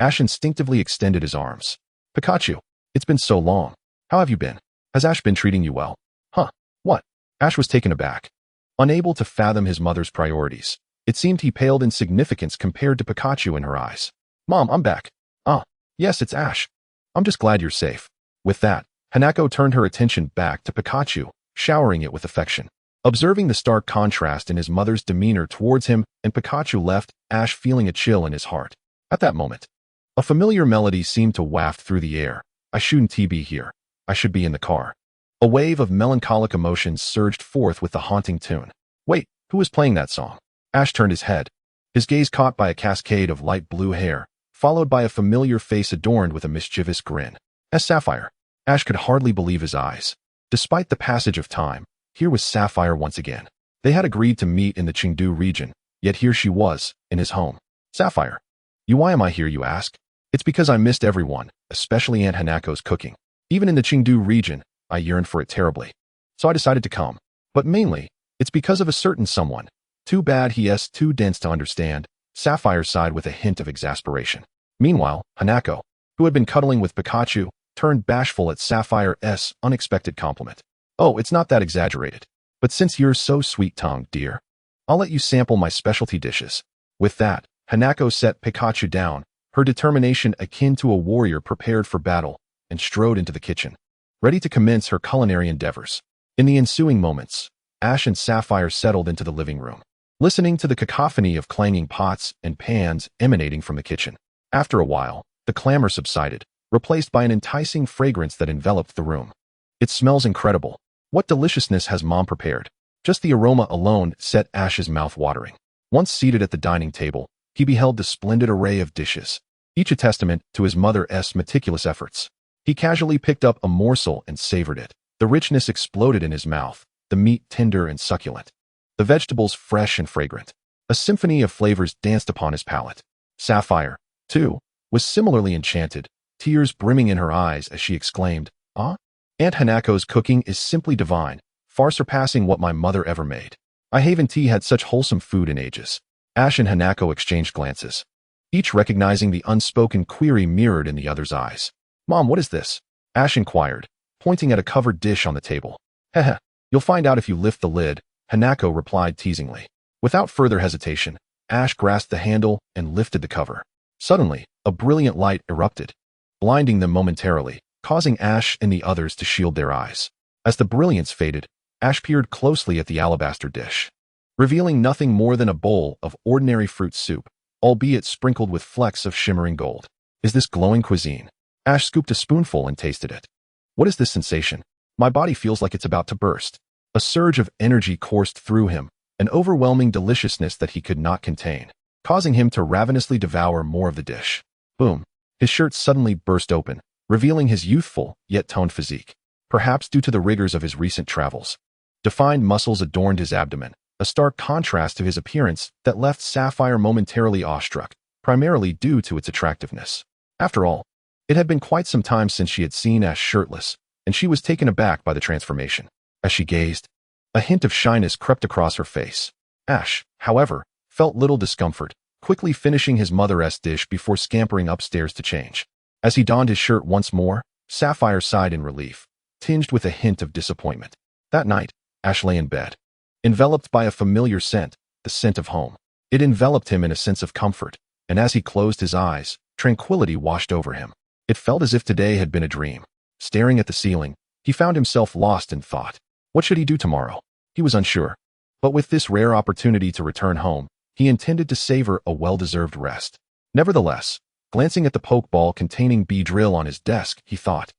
Ash instinctively extended his arms. Pikachu, it's been so long. How have you been? Has Ash been treating you well? Huh? What? Ash was taken aback. Unable to fathom his mother's priorities, it seemed he paled in significance compared to Pikachu in her eyes. Mom, I'm back. Ah, yes, it's Ash. I'm just glad you're safe. With that, Hanako turned her attention back to Pikachu, showering it with affection. Observing the stark contrast in his mother's demeanor towards him and Pikachu left Ash feeling a chill in his heart. At that moment, a familiar melody seemed to waft through the air. I shouldn't be here. I should be in the car. A wave of melancholic emotions surged forth with the haunting tune. Wait, who was playing that song? Ash turned his head, his gaze caught by a cascade of light blue hair, followed by a familiar face adorned with a mischievous grin. As Sapphire. Ash could hardly believe his eyes. Despite the passage of time, here was Sapphire once again. They had agreed to meet in the Chengdu region, yet here she was, in his home. Sapphire. Why am I here, you ask? It's because I missed everyone, especially Aunt Hanako's cooking. Even in the Chengdu region, I yearned for it terribly. So I decided to come. But mainly, it's because of a certain someone. Too bad he is too dense to understand, Sapphire sighed with a hint of exasperation. Meanwhile, Hanako, who had been cuddling with Pikachu, turned bashful at Sapphire's unexpected compliment. Oh, it's not that exaggerated. But since you're so sweet-tongued, dear, I'll let you sample my specialty dishes. With that, Hanako set Pikachu down, her determination akin to a warrior prepared for battle, and strode into the kitchen. ready to commence her culinary endeavors. In the ensuing moments, Ash and Sapphire settled into the living room, listening to the cacophony of clanging pots and pans emanating from the kitchen. After a while, the clamor subsided, replaced by an enticing fragrance that enveloped the room. It smells incredible. What deliciousness has Mom prepared? Just the aroma alone set Ash's mouth watering. Once seated at the dining table, he beheld the splendid array of dishes, each a testament to his mother's meticulous efforts. He casually picked up a morsel and savored it. The richness exploded in his mouth, the meat tender and succulent, the vegetables fresh and fragrant. A symphony of flavors danced upon his palate. Sapphire, too, was similarly enchanted, tears brimming in her eyes as she exclaimed, "Ah, Aunt Hanako's cooking is simply divine, far surpassing what my mother ever made. I haven't had such wholesome food in ages." Ash and Hanako exchanged glances, each recognizing the unspoken query mirrored in the other's eyes. "Mom, what is this?" Ash inquired, pointing at a covered dish on the table. "Heh, you'll find out if you lift the lid," Hanako replied teasingly. Without further hesitation, Ash grasped the handle and lifted the cover. Suddenly, a brilliant light erupted, blinding them momentarily, causing Ash and the others to shield their eyes. As the brilliance faded, Ash peered closely at the alabaster dish, revealing nothing more than a bowl of ordinary fruit soup, albeit sprinkled with flecks of shimmering gold. "Is this glowing cuisine?" Ash scooped a spoonful and tasted it. "What is this sensation? My body feels like it's about to burst." A surge of energy coursed through him, an overwhelming deliciousness that he could not contain, causing him to ravenously devour more of the dish. Boom! His shirt suddenly burst open, revealing his youthful, yet toned physique. Perhaps due to the rigors of his recent travels, defined muscles adorned his abdomen, a stark contrast to his appearance that left Sapphire momentarily awestruck, primarily due to its attractiveness. After all, it had been quite some time since she had seen Ash shirtless, and she was taken aback by the transformation. As she gazed, a hint of shyness crept across her face. Ash, however, felt little discomfort, quickly finishing his mother's dish before scampering upstairs to change. As he donned his shirt once more, Sapphire sighed in relief, tinged with a hint of disappointment. That night, Ash lay in bed, enveloped by a familiar scent, the scent of home. It enveloped him in a sense of comfort, and as he closed his eyes, tranquility washed over him. It felt as if today had been a dream. Staring at the ceiling, he found himself lost in thought. What should he do tomorrow? He was unsure. But with this rare opportunity to return home, he intended to savor a well-deserved rest. Nevertheless, glancing at the pokeball containing Beedrill on his desk, he thought,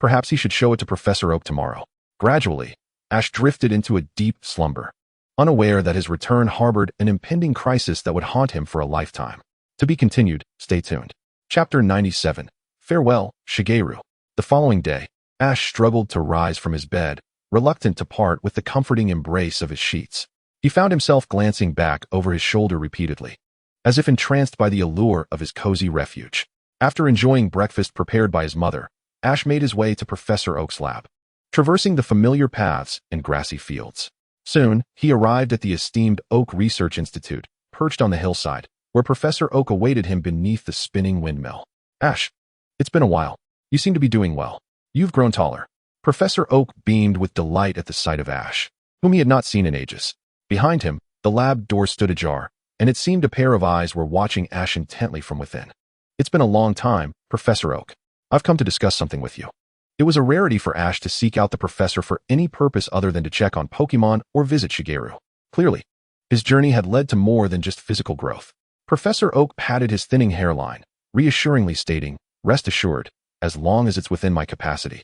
perhaps he should show it to Professor Oak tomorrow. Gradually, Ash drifted into a deep slumber, unaware that his return harbored an impending crisis that would haunt him for a lifetime. To be continued, stay tuned. Chapter 97. Farewell, Shigeru. The following day, Ash struggled to rise from his bed, reluctant to part with the comforting embrace of his sheets. He found himself glancing back over his shoulder repeatedly, as if entranced by the allure of his cozy refuge. After enjoying breakfast prepared by his mother, Ash made his way to Professor Oak's lab, traversing the familiar paths and grassy fields. Soon, he arrived at the esteemed Oak Research Institute, perched on the hillside, where Professor Oak awaited him beneath the spinning windmill. "Ash, it's been a while. You seem to be doing well. You've grown taller." Professor Oak beamed with delight at the sight of Ash, whom he had not seen in ages. Behind him, the lab door stood ajar, and it seemed a pair of eyes were watching Ash intently from within. "It's been a long time, Professor Oak. I've come to discuss something with you." It was a rarity for Ash to seek out the professor for any purpose other than to check on Pokémon or visit Shigeru. Clearly, his journey had led to more than just physical growth. Professor Oak patted his thinning hairline, reassuringly stating, "Rest assured, as long as it's within my capacity,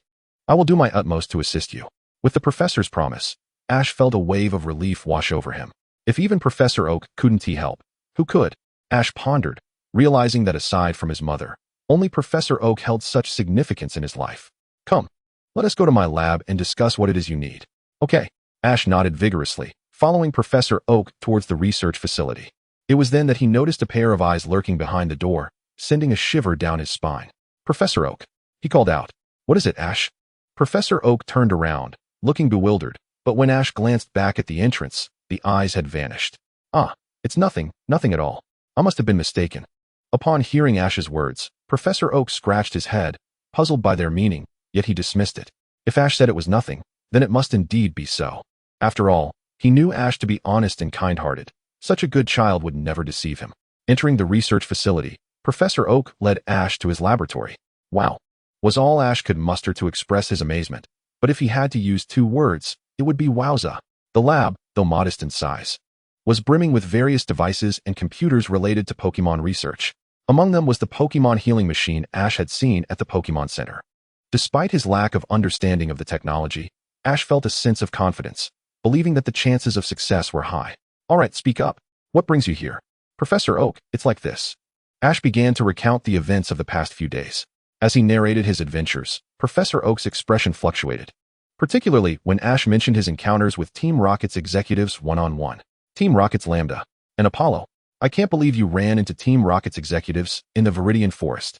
I will do my utmost to assist you." With the professor's promise, Ash felt a wave of relief wash over him. If even Professor Oak couldn't help, who could? Ash pondered, realizing that aside from his mother, only Professor Oak held such significance in his life. "Come, let us go to my lab and discuss what it is you need." "Okay." Ash nodded vigorously, following Professor Oak towards the research facility. It was then that he noticed a pair of eyes lurking behind the door, sending a shiver down his spine. "Professor Oak," he called out. "What is it, Ash?" Professor Oak turned around, looking bewildered, but when Ash glanced back at the entrance, the eyes had vanished. "Ah, it's nothing at all. I must have been mistaken." Upon hearing Ash's words, Professor Oak scratched his head, puzzled by their meaning, yet he dismissed it. If Ash said it was nothing, then it must indeed be so. After all, he knew Ash to be honest and kind-hearted. Such a good child would never deceive him. Entering the research facility, Professor Oak led Ash to his laboratory. "Wow, was all Ash could muster to express his amazement. But if he had to use 2 words, it would be wowza. The lab, though modest in size, was brimming with various devices and computers related to Pokémon research. Among them was the Pokémon healing machine Ash had seen at the Pokémon Center. Despite his lack of understanding of the technology, Ash felt a sense of confidence, believing that the chances of success were high. All right, speak up. What brings you here? Professor Oak, it's like this. Ash began to recount the events of the past few days. As he narrated his adventures, Professor Oak's expression fluctuated, particularly when Ash mentioned his encounters with Team Rocket's executives one-on-one. Team Rocket's Lambda and Apollo. I can't believe you ran into Team Rocket's executives in the Viridian Forest.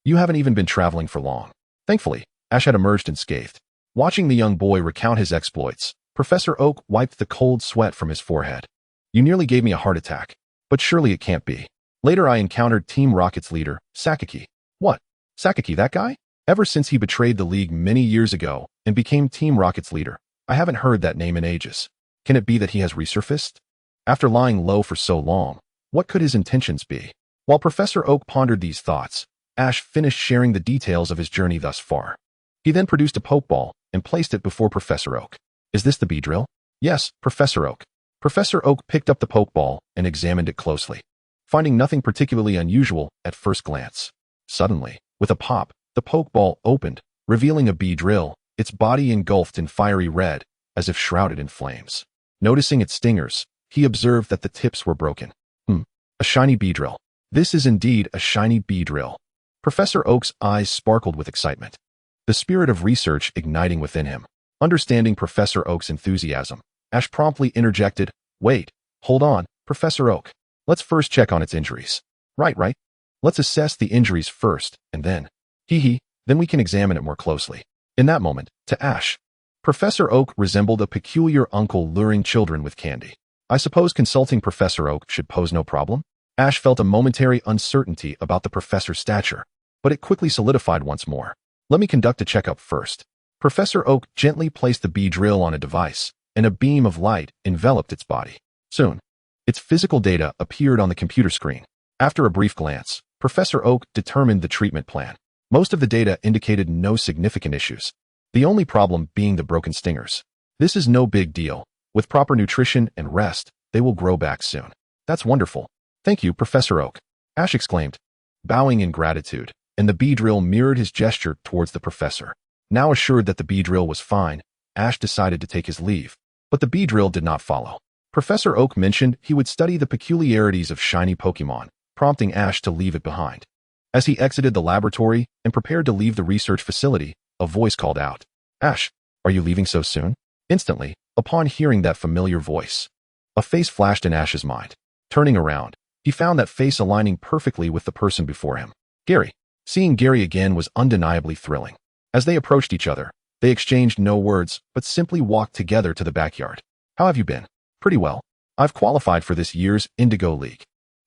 You haven't even been traveling for long. Thankfully, Ash had emerged unscathed. Watching the young boy recount his exploits, Professor Oak wiped the cold sweat from his forehead. You nearly gave me a heart attack, but surely it can't be. Later I encountered Team Rocket's leader, Sakaki. What? Sakaki, that guy? Ever since he betrayed the League many years ago and became Team Rocket's leader, I haven't heard that name in ages. Can it be that he has resurfaced? After lying low for so long, what could his intentions be? While Professor Oak pondered these thoughts, Ash finished sharing the details of his journey thus far. He then produced a Pokeball and placed it before Professor Oak. Is this the Beedrill? Yes, Professor Oak. Professor Oak picked up the Pokeball and examined it closely, finding nothing particularly unusual at first glance. Suddenly, with a pop, the Pokeball opened, revealing a Beedrill, its body engulfed in fiery red, as if shrouded in flames. Noticing its stingers, he observed that the tips were broken. A shiny Beedrill. This is indeed a shiny Beedrill. Professor Oak's eyes sparkled with excitement, the spirit of research igniting within him. Understanding Professor Oak's enthusiasm, Ash promptly interjected, Wait, hold on, Professor Oak. Let's first check on its injuries. Right. Let's assess the injuries first, and then, then we can examine it more closely. In that moment, to Ash, Professor Oak resembled a peculiar uncle luring children with candy. I suppose consulting Professor Oak should pose no problem? Ash felt a momentary uncertainty about the professor's stature, but it quickly solidified once more. Let me conduct a checkup first. Professor Oak gently placed the Beedrill on a device, and a beam of light enveloped its body. Soon, its physical data appeared on the computer screen. After a brief glance, Professor Oak determined the treatment plan. Most of the data indicated no significant issues, the only problem being the broken stingers. This is no big deal. With proper nutrition and rest, they will grow back soon. That's wonderful. Thank you, Professor Oak, Ash exclaimed, bowing in gratitude, and the Beedrill mirrored his gesture towards the professor. Now assured that the Beedrill was fine, Ash decided to take his leave, but the Beedrill did not follow. Professor Oak mentioned he would study the peculiarities of shiny Pokémon, prompting Ash to leave it behind. As he exited the laboratory and prepared to leave the research facility, a voice called out, Ash, are you leaving so soon? Instantly, upon hearing that familiar voice, a face flashed in Ash's mind. Turning around, he found that face aligning perfectly with the person before him. Gary. Seeing Gary again was undeniably thrilling. As they approached each other, they exchanged no words, but simply walked together to the backyard. How have you been? Pretty well. I've qualified for this year's Indigo League.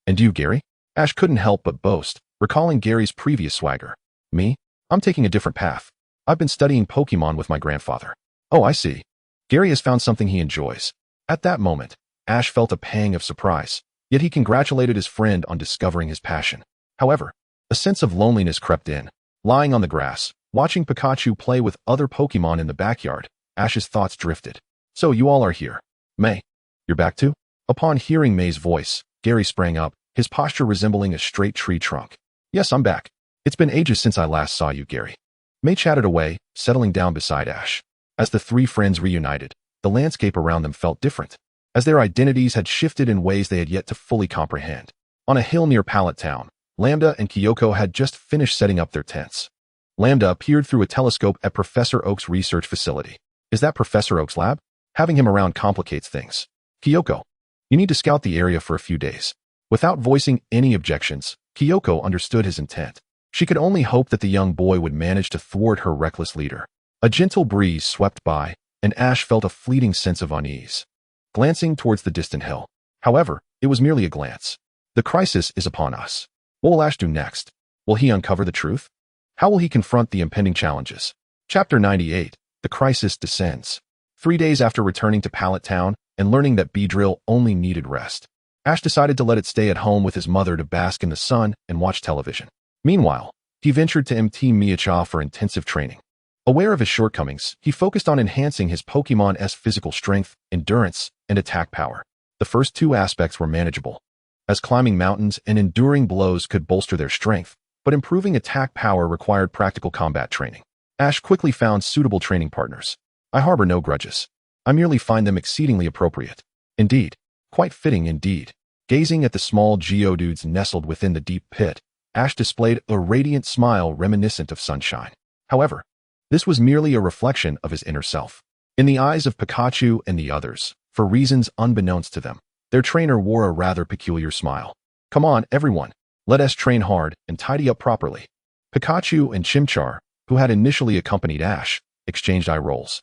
And you, Gary? Ash couldn't help but boast, recalling Gary's previous swagger. Me? I'm taking a different path. I've been studying Pokemon with my grandfather. Oh, I see. Gary has found something he enjoys. At that moment, Ash felt a pang of surprise, yet he congratulated his friend on discovering his passion. However, a sense of loneliness crept in. Lying on the grass, watching Pikachu play with other Pokemon in the backyard, Ash's thoughts drifted. So you all are here. May. You're back too? Upon hearing May's voice, Gary sprang up, his posture resembling a straight tree trunk. Yes, I'm back. It's been ages since I last saw you, Gary. May chatted away, settling down beside Ash. As the three friends reunited, the landscape around them felt different, as their identities had shifted in ways they had yet to fully comprehend. On a hill near Pallet Town, Lambda and Kyoko had just finished setting up their tents. Lambda peered through a telescope at Professor Oak's research facility. Is that Professor Oak's lab? Having him around complicates things. Kyoko, you need to scout the area for a few days. Without voicing any objections, Kyoko understood his intent. She could only hope that the young boy would manage to thwart her reckless leader. A gentle breeze swept by, and Ash felt a fleeting sense of unease, glancing towards the distant hill. However, it was merely a glance. The crisis is upon us. What will Ash do next? Will he uncover the truth? How will he confront the impending challenges? Chapter 98, The Crisis Descends. 3 days after returning to Pallet Town and learning that Beedrill only needed rest, Ash decided to let it stay at home with his mother to bask in the sun and watch television. Meanwhile, he ventured to MT Miacha for intensive training. Aware of his shortcomings, he focused on enhancing his Pokémon's physical strength, endurance, and attack power. The first two aspects were manageable, as climbing mountains and enduring blows could bolster their strength, but improving attack power required practical combat training. Ash quickly found suitable training partners. I harbor no grudges. I merely find them exceedingly appropriate. Indeed, quite fitting indeed. Gazing at the small geodudes nestled within the deep pit, Ash displayed a radiant smile reminiscent of sunshine. However, this was merely a reflection of his inner self. In the eyes of Pikachu and the others, for reasons unbeknownst to them, their trainer wore a rather peculiar smile. Come on, everyone. Let us train hard and tidy up properly. Pikachu and Chimchar, who had initially accompanied Ash, exchanged eye rolls.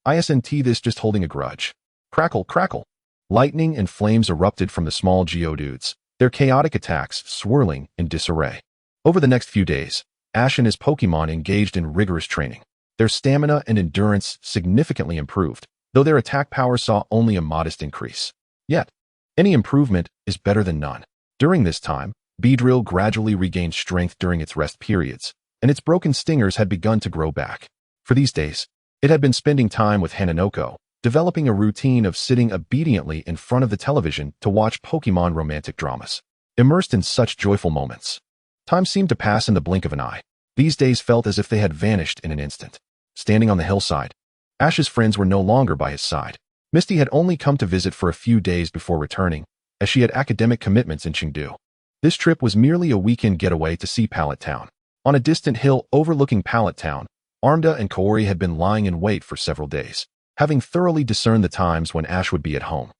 Isn't this just holding a grudge? Crackle, crackle. Lightning and flames erupted from the small geodudes, their chaotic attacks swirling in disarray. Over the next few days, Ash and his Pokémon engaged in rigorous training. Their stamina and endurance significantly improved, though their attack power saw only a modest increase. Yet, any improvement is better than none. During this time, Beedrill gradually regained strength during its rest periods, and its broken stingers had begun to grow back. For these days, it had been spending time with Hananoko, developing a routine of sitting obediently in front of the television to watch Pokémon romantic dramas. Immersed in such joyful moments, time seemed to pass in the blink of an eye. These days felt as if they had vanished in an instant. Standing on the hillside, Ash's friends were no longer by his side. Misty had only come to visit for a few days before returning, as she had academic commitments in Chengdu. This trip was merely a weekend getaway to see Pallet Town. On a distant hill overlooking Pallet Town, Lambda and Kaori had been lying in wait for several days, having thoroughly discerned the times when Ash would be at home.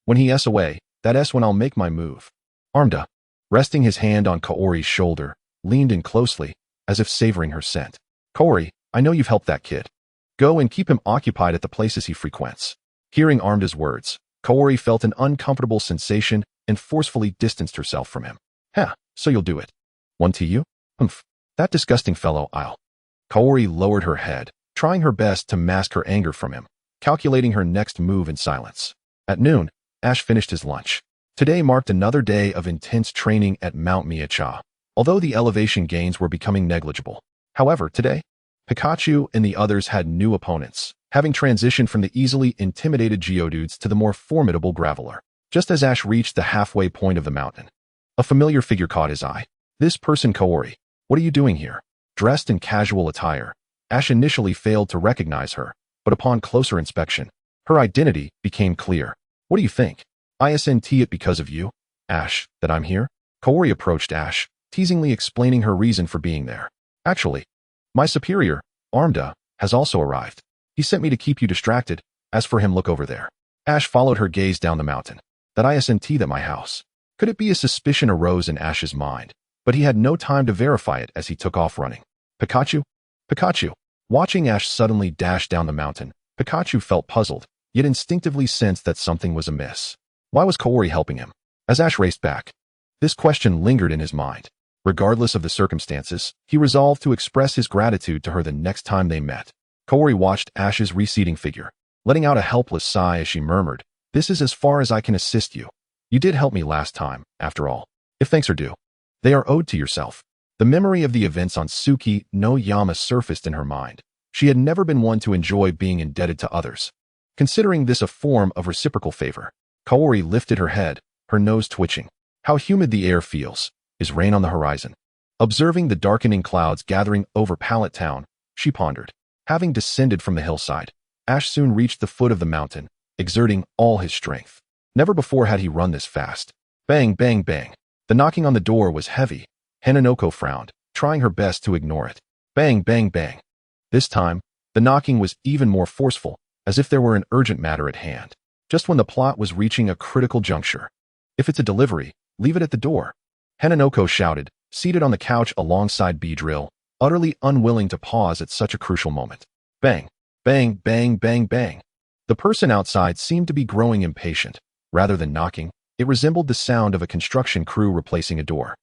When he's away, that's when I'll make my move. Lambda, resting his hand on Kaori's shoulder, leaned in closely, as if savoring her scent. Kaori, I know you've helped that kid. Go and keep him occupied at the places he frequents. Hearing Lambda's words, Kaori felt an uncomfortable sensation and forcefully distanced herself from him. So you'll do it. One to you? Humph. That disgusting fellow, I'll. Kaori lowered her head, trying her best to mask her anger from him, calculating her next move in silence. At noon, Ash finished his lunch. Today marked another day of intense training at Mount Miacha, although the elevation gains were becoming negligible. However, today, Pikachu and the others had new opponents, having transitioned from the easily intimidated Geodudes to the more formidable Graveler. Just as Ash reached the halfway point of the mountain, a familiar figure caught his eye. This person, Kaori. What are you doing here? Dressed in casual attire, Ash initially failed to recognize her, but upon closer inspection, her identity became clear. What do you think? Isn't it because of you, Ash, that I'm here? Kaori approached Ash, teasingly explaining her reason for being there. Actually, my superior, Lambda, has also arrived. He sent me to keep you distracted. As for him, look over there. Ash followed her gaze down the mountain. That isn't at my house. Could it be a suspicion arose in Ash's mind, but he had no time to verify it as he took off running. Pikachu? Pikachu. Watching Ash suddenly dash down the mountain, Pikachu felt puzzled, yet instinctively sensed that something was amiss. Why was Kaori helping him? As Ash raced back, this question lingered in his mind. Regardless of the circumstances, he resolved to express his gratitude to her the next time they met. Kaori watched Ash's receding figure, letting out a helpless sigh as she murmured, "This is as far as I can assist you. You did help me last time, after all. If thanks are due, they are owed to yourself." The memory of the events on Tsuki no Yama surfaced in her mind. She had never been one to enjoy being indebted to others. Considering this a form of reciprocal favor, Kaori lifted her head, her nose twitching. How humid the air feels. Is rain on the horizon? Observing the darkening clouds gathering over Pallet Town, she pondered. Having descended from the hillside, Ash soon reached the foot of the mountain, exerting all his strength. Never before had he run this fast. Bang, bang, bang. The knocking on the door was heavy. Hananoko frowned, trying her best to ignore it. Bang, bang, bang. This time, the knocking was even more forceful, as if there were an urgent matter at hand. Just when the plot was reaching a critical juncture. If it's a delivery, leave it at the door. Hananoko shouted, seated on the couch alongside Beedrill, utterly unwilling to pause at such a crucial moment. Bang, bang, bang, bang, bang. The person outside seemed to be growing impatient. Rather than knocking, it resembled the sound of a construction crew replacing a door.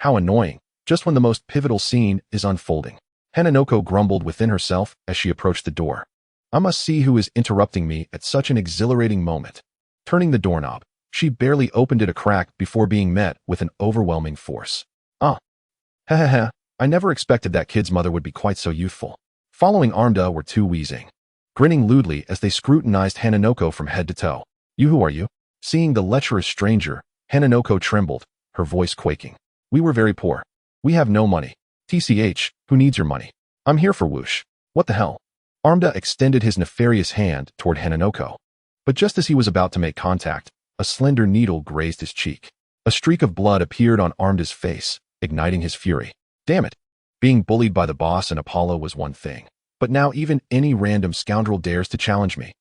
How annoying, just when the most pivotal scene is unfolding. Hananoko grumbled within herself as she approached the door. I must see who is interrupting me at such an exhilarating moment. Turning the doorknob, she barely opened it a crack before being met with an overwhelming force. Heh. I never expected that kid's mother would be quite so youthful. Following Armda were two wheezing, grinning lewdly as they scrutinized Hananoko from head to toe. You, who are you? Seeing the lecherous stranger, Hananoko trembled, her voice quaking. We were very poor. We have no money. TCH, who needs your money? I'm here for whoosh. What the hell? Armda extended his nefarious hand toward Hananoko. But just as he was about to make contact, a slender needle grazed his cheek. A streak of blood appeared on Armda's face, igniting his fury. Damn it. Being bullied by the boss and Apollo was one thing, but now even any random scoundrel dares to challenge me.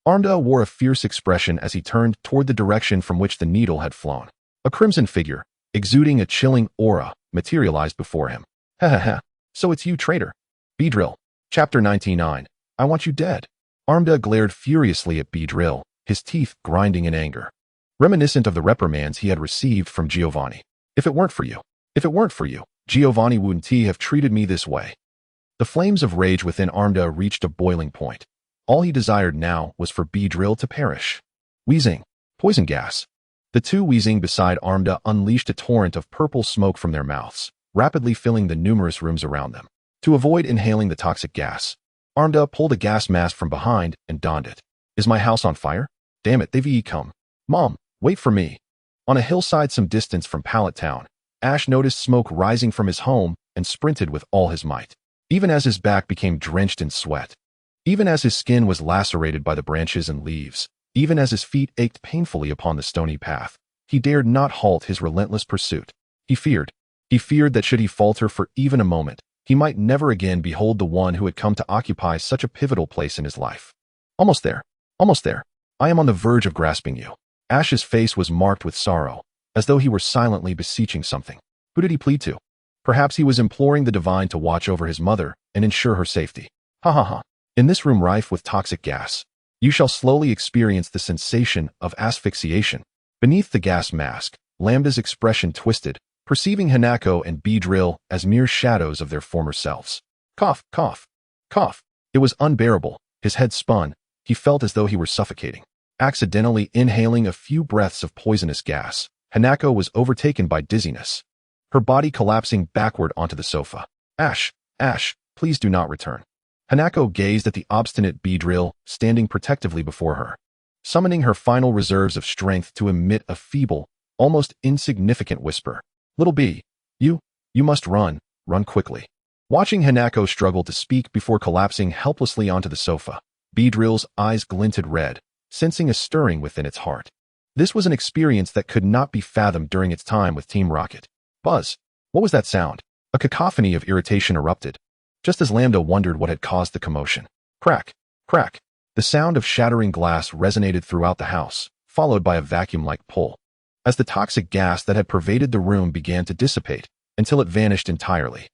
Armda wore a fierce expression as he turned toward the direction from which the needle had flown. A crimson figure, exuding a chilling aura, materialized before him. Ha. So it's you, traitor. Beedrill. Chapter 99. I want you dead. Armda glared furiously at Beedrill, his teeth grinding in anger. Reminiscent of the reprimands he had received from Giovanni. If it weren't for you, Giovanni wouldn't have treated me this way. The flames of rage within Armda reached a boiling point. All he desired now was for Beedrill to perish. Wheezing. Poison gas. The two wheezing beside Armda unleashed a torrent of purple smoke from their mouths, rapidly filling the numerous rooms around them. To avoid inhaling the toxic gas, Armda pulled a gas mask from behind and donned it. Is my house on fire? Damn it, they've come. Mom, wait for me. On a hillside some distance from Pallet Town, Ash noticed smoke rising from his home and sprinted with all his might. Even as his back became drenched in sweat, even as his skin was lacerated by the branches and leaves, even as his feet ached painfully upon the stony path, he dared not halt his relentless pursuit. He feared that should he falter for even a moment, he might never again behold the one who had come to occupy such a pivotal place in his life. Almost there. I am on the verge of grasping you. Ash's face was marked with sorrow, as though he were silently beseeching something. Who did he plead to? Perhaps he was imploring the divine to watch over his mother and ensure her safety. Ha. In this room rife with toxic gas, you shall slowly experience the sensation of asphyxiation. Beneath the gas mask, Lambda's expression twisted, perceiving Hanako and Beedrill as mere shadows of their former selves. Cough. It was unbearable. His head spun. He felt as though he were suffocating. Accidentally inhaling a few breaths of poisonous gas, Hanako was overtaken by dizziness, her body collapsing backward onto the sofa. Ash, please do not return. Hanako gazed at the obstinate Beedrill standing protectively before her, summoning her final reserves of strength to emit a feeble, almost insignificant whisper. Little B, you must run quickly. Watching Hanako struggle to speak before collapsing helplessly onto the sofa, Beedrill's eyes glinted red, sensing a stirring within its heart. This was an experience that could not be fathomed during its time with Team Rocket. Buzz. What was that sound? A cacophony of irritation erupted, just as Lambda wondered what had caused the commotion. Crack. The sound of shattering glass resonated throughout the house, followed by a vacuum-like pull, as the toxic gas that had pervaded the room began to dissipate, until it vanished entirely.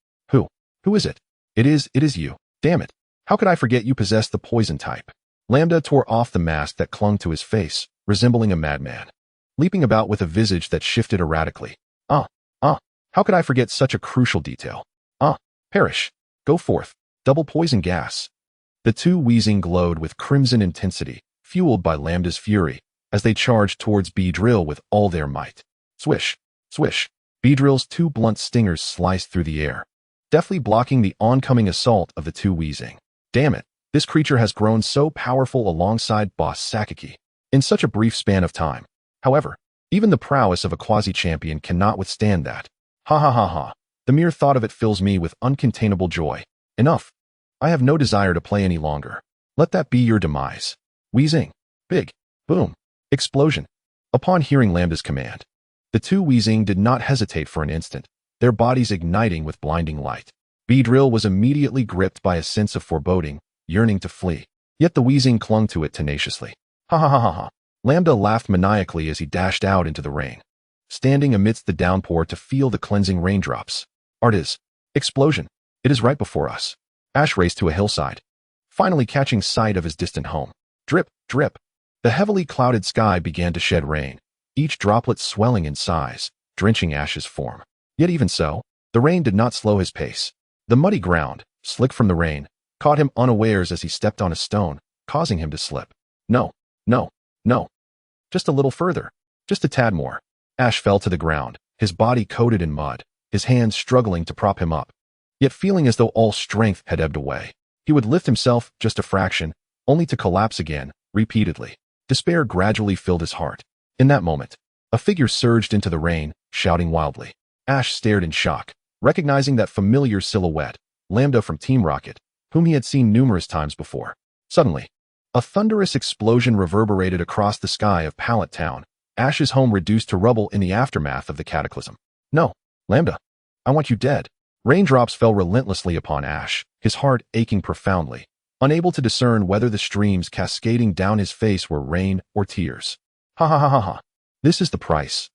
Who is it? It is you. Damn it. How could I forget you possessed the poison type? Lambda tore off the mask that clung to his face, resembling a madman, leaping about with a visage that shifted erratically. How could I forget such a crucial detail? Perish. Go forth. Double poison gas. The two wheezing glowed with crimson intensity, fueled by Lambda's fury, as they charged towards Beedrill with all their might. Swish. Beedrill's two blunt stingers sliced through the air, deftly blocking the oncoming assault of the two wheezing. Damn it, this creature has grown so powerful alongside Boss Sakaki in such a brief span of time. However, even the prowess of a quasi-champion cannot withstand that. Ha. The mere thought of it fills me with uncontainable joy. Enough. I have no desire to play any longer. Let that be your demise. Wheezing. Big. Boom. Explosion. Upon hearing Lambda's command, the two wheezing did not hesitate for an instant, their bodies igniting with blinding light. Beedrill was immediately gripped by a sense of foreboding, yearning to flee. Yet the wheezing clung to it tenaciously. Ha. Lambda laughed maniacally as he dashed out into the rain, standing amidst the downpour to feel the cleansing raindrops. Artis. Explosion. It is right before us. Ash raced to a hillside, finally catching sight of his distant home. Drip. The heavily clouded sky began to shed rain, each droplet swelling in size, drenching Ash's form. Yet even so, the rain did not slow his pace. The muddy ground, slick from the rain, caught him unawares as he stepped on a stone, causing him to slip. No. Just a little further. Just a tad more. Ash fell to the ground, his body coated in mud, his hands struggling to prop him up, yet feeling as though all strength had ebbed away. He would lift himself just a fraction, only to collapse again, repeatedly. Despair gradually filled his heart. In that moment, a figure surged into the rain, shouting wildly. Ash stared in shock, recognizing that familiar silhouette, Lambda from Team Rocket, whom he had seen numerous times before. Suddenly, a thunderous explosion reverberated across the sky of Pallet Town, Ash's home reduced to rubble in the aftermath of the cataclysm. No, Lambda, I want you dead. Raindrops fell relentlessly upon Ash, his heart aching profoundly, unable to discern whether the streams cascading down his face were rain or tears. Ha ha ha ha ha. This is the price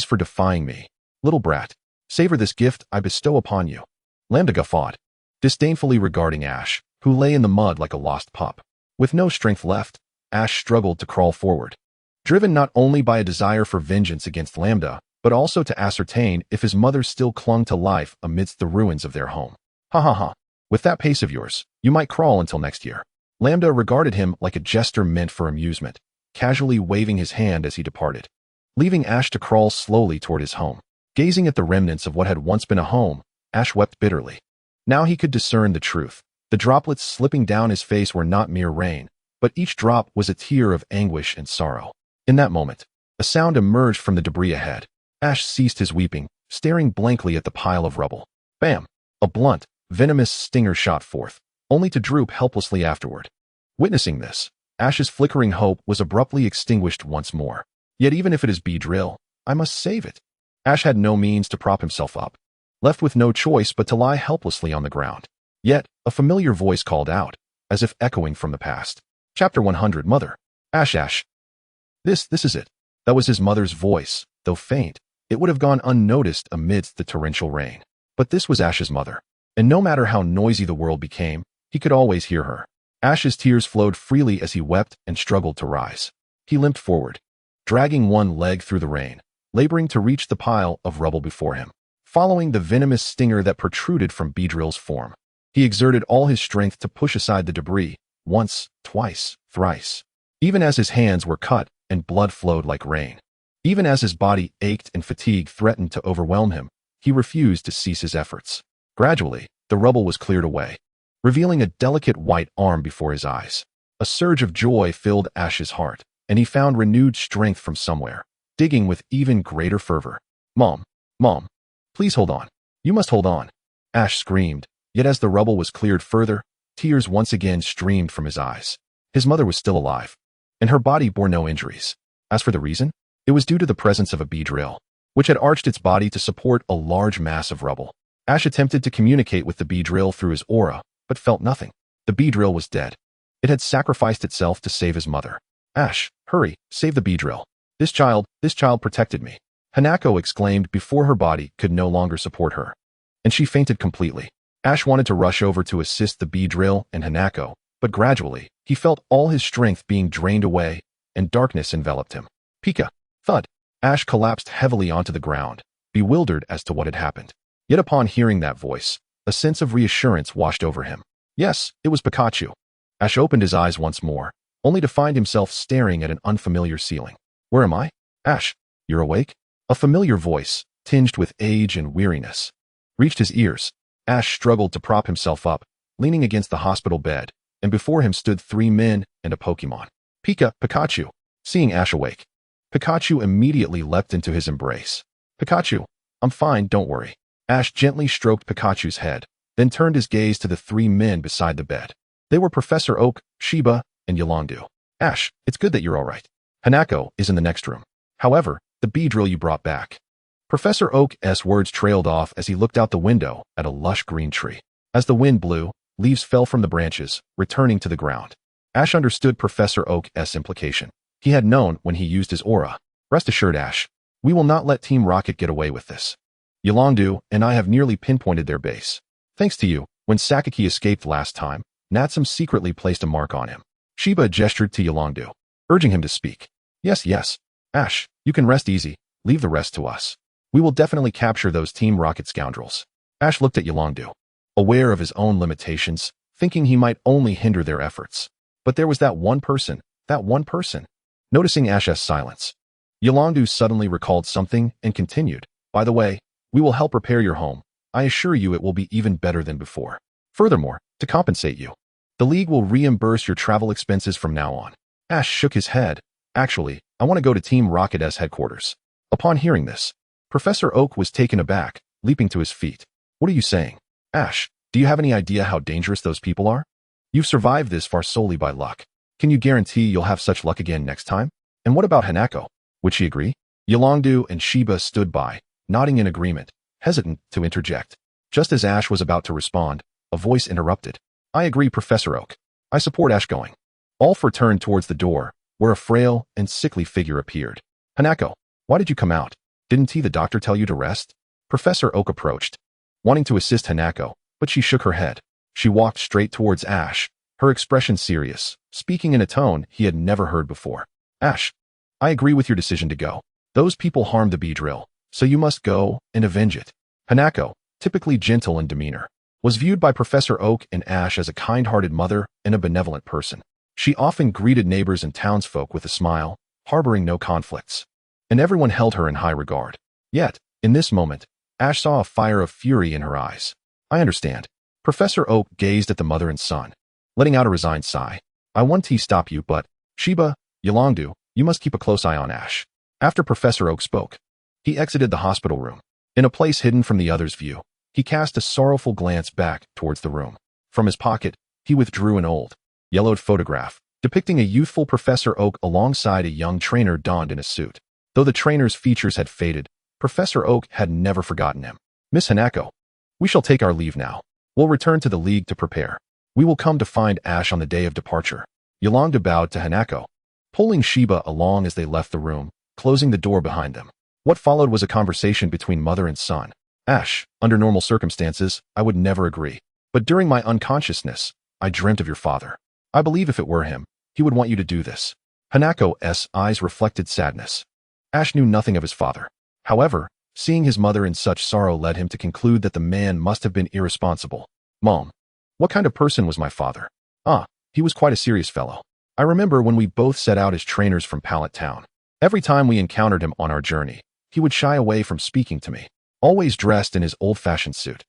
for defying me. Little brat, savor this gift I bestow upon you. Lambda guffawed, disdainfully regarding Ash, who lay in the mud like a lost pup. With no strength left, Ash struggled to crawl forward, driven not only by a desire for vengeance against Lambda, but also to ascertain if his mother still clung to life amidst the ruins of their home. Ha ha ha. With that pace of yours, you might crawl until next year. Lambda regarded him like a jester meant for amusement, casually waving his hand as he departed, leaving Ash to crawl slowly toward his home. Gazing at the remnants of what had once been a home, Ash wept bitterly. Now he could discern the truth. The droplets slipping down his face were not mere rain, but each drop was a tear of anguish and sorrow. In that moment, a sound emerged from the debris ahead. Ash ceased his weeping, staring blankly at the pile of rubble. Bam! A blunt, venomous stinger shot forth, only to droop helplessly afterward. Witnessing this, Ash's flickering hope was abruptly extinguished once more. Yet even if it is Beedrill, I must save it. Ash had no means to prop himself up, left with no choice but to lie helplessly on the ground. Yet, a familiar voice called out, as if echoing from the past. Chapter 100 Mother. Ash. This is it. That was his mother's voice, though faint. It would have gone unnoticed amidst the torrential rain. But this was Ash's mother, and no matter how noisy the world became, he could always hear her. Ash's tears flowed freely as he wept and struggled to rise. He limped forward, dragging one leg through the rain, laboring to reach the pile of rubble before him. Following the venomous stinger that protruded from Beedrill's form, he exerted all his strength to push aside the debris, once, twice, thrice. Even as his hands were cut and blood flowed like rain. Even as his body ached and fatigue threatened to overwhelm him, he refused to cease his efforts. Gradually, the rubble was cleared away, revealing a delicate white arm before his eyes. A surge of joy filled Ash's heart, and he found renewed strength from somewhere, digging with even greater fervor. Mom, please hold on. You must hold on. Ash screamed, yet as the rubble was cleared further, tears once again streamed from his eyes. His mother was still alive, and her body bore no injuries. As for the reason, it was due to the presence of a Beedrill, which had arched its body to support a large mass of rubble. Ash attempted to communicate with the Beedrill through his aura, but felt nothing. The Beedrill was dead. It had sacrificed itself to save his mother. Ash, hurry, save the Beedrill. This child protected me. Hanako exclaimed before her body could no longer support her, and she fainted completely. Ash wanted to rush over to assist the Beedrill and Hanako, but gradually, he felt all his strength being drained away, and darkness enveloped him. Pika! Thud! Ash collapsed heavily onto the ground, bewildered as to what had happened. Yet upon hearing that voice, a sense of reassurance washed over him. Yes, it was Pikachu. Ash opened his eyes once more, only to find himself staring at an unfamiliar ceiling. Where am I? Ash, you're awake? A familiar voice, tinged with age and weariness, reached his ears. Ash struggled to prop himself up, leaning against the hospital bed, and before him stood 3 men and a Pokémon. Pikachu. Seeing Ash awake, Pikachu immediately leapt into his embrace. Pikachu, I'm fine, don't worry. Ash gently stroked Pikachu's head, then turned his gaze to the 3 men beside the bed. They were Professor Oak, Shiba, and Yolongdu. Ash, it's good that you're all right. Hanako is in the next room. However, the Beedrill you brought back. Professor Oak's words trailed off as he looked out the window at a lush green tree. As the wind blew, leaves fell from the branches, returning to the ground. Ash understood Professor Oak's implication. He had known when he used his aura. Rest assured, Ash, we will not let Team Rocket get away with this. Yolongdu and I have nearly pinpointed their base. Thanks to you, when Sakaki escaped last time, Natsum secretly placed a mark on him. Shiba gestured to Yolongdu, urging him to speak. Yes. Ash, you can rest easy, leave the rest to us. We will definitely capture those Team Rocket scoundrels. Ash looked at Yolongdu, aware of his own limitations, thinking he might only hinder their efforts. But there was that one person. Noticing Ash's silence, Yolongdu suddenly recalled something and continued. By the way, We will help repair your home. I assure you it will be even better than before. Furthermore, to compensate you, the League will reimburse your travel expenses from now on. Ash shook his head. Actually, I want to go to Team Rocket's headquarters. Upon hearing this, Professor Oak was taken aback, leaping to his feet. What are you saying? Ash, do you have any idea how dangerous those people are? You've survived this far solely by luck. Can you guarantee you'll have such luck again next time? And what about Hanako? Would she agree? Yolongdu and Shiba stood by, nodding in agreement, hesitant to interject. Just as Ash was about to respond, a voice interrupted. I agree, Professor Oak. I support Ash going. All four turned towards the door, where a frail and sickly figure appeared. Hanako, why did you come out? Didn't the doctor tell you to rest? Professor Oak approached, wanting to assist Hanako, but she shook her head. She walked straight towards Ash, her expression serious, speaking in a tone he had never heard before. Ash, I agree with your decision to go. Those people harmed the bee drill, so you must go and avenge it. Hanako, typically gentle in demeanor, was viewed by Professor Oak and Ash as a kind-hearted mother and a benevolent person. She often greeted neighbors and townsfolk with a smile, harboring no conflicts, and everyone held her in high regard. Yet, in this moment, Ash saw a fire of fury in her eyes. I understand. Professor Oak gazed at the mother and son, letting out a resigned sigh. I want to stop you, but Shiba, Yolongdu, you must keep a close eye on Ash. After Professor Oak spoke, he exited the hospital room. In a place hidden from the others' view, he cast a sorrowful glance back towards the room. From his pocket, he withdrew an old, yellowed photograph, depicting a youthful Professor Oak alongside a young trainer donned in a suit. Though the trainer's features had faded, Professor Oak had never forgotten him. Miss Hanako, we shall take our leave now. We'll return to the League to prepare. We will come to find Ash on the day of departure. Yolongdu bowed to Hanako, pulling Shiba along as they left the room, closing the door behind them. What followed was a conversation between mother and son. Ash, under normal circumstances, I would never agree. But during my unconsciousness, I dreamt of your father. I believe if it were him, he would want you to do this. Hanako's eyes reflected sadness. Ash knew nothing of his father. However, seeing his mother in such sorrow led him to conclude that the man must have been irresponsible. Mom, what kind of person was my father? He was quite a serious fellow. I remember when we both set out as trainers from Pallet Town. Every time we encountered him on our journey, he would shy away from speaking to me, always dressed in his old-fashioned suit.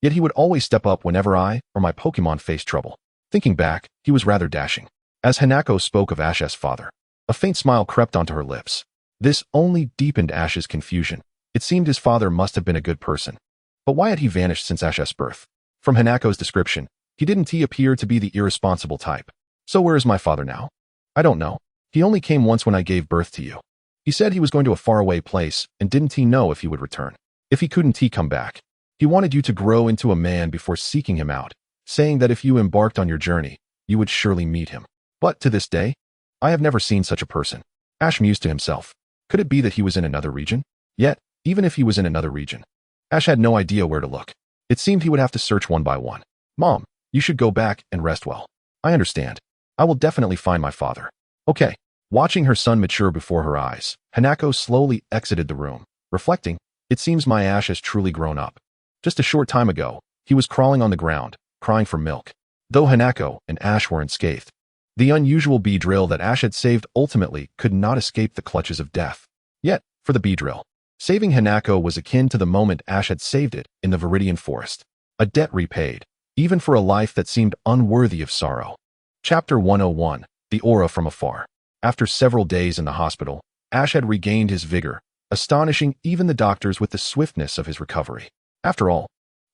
Yet he would always step up whenever I or my Pokémon faced trouble. Thinking back, he was rather dashing. As Hanako spoke of Ash's father, a faint smile crept onto her lips. This only deepened Ash's confusion. It seemed his father must have been a good person. But why had he vanished since Ash's birth? From Hanako's description, he didn't appear to be the irresponsible type. So where is my father now? I don't know. He only came once when I gave birth to you. He said he was going to a faraway place, and didn't he know if he would return? If he couldn't come back. He wanted you to grow into a man before seeking him out, saying that if you embarked on your journey, you would surely meet him. But to this day, I have never seen such a person. Ash mused to himself. Could it be that he was in another region? Yet, even if he was in another region, Ash had no idea where to look. It seemed he would have to search one by one. Mom, you should go back and rest well. I understand. I will definitely find my father. Okay. Watching her son mature before her eyes, Hanako slowly exited the room, reflecting, it seems my Ash has truly grown up. Just a short time ago, he was crawling on the ground, crying for milk. Though Hanako and Ash were unscathed, the unusual bee drill that Ash had saved ultimately could not escape the clutches of death. Yet, for the bee drill, saving Hanako was akin to the moment Ash had saved it in the Viridian Forest. A debt repaid, even for a life that seemed unworthy of sorrow. Chapter 101, The Aura from Afar. After several days in the hospital, Ash had regained his vigor, astonishing even the doctors with the swiftness of his recovery. After all,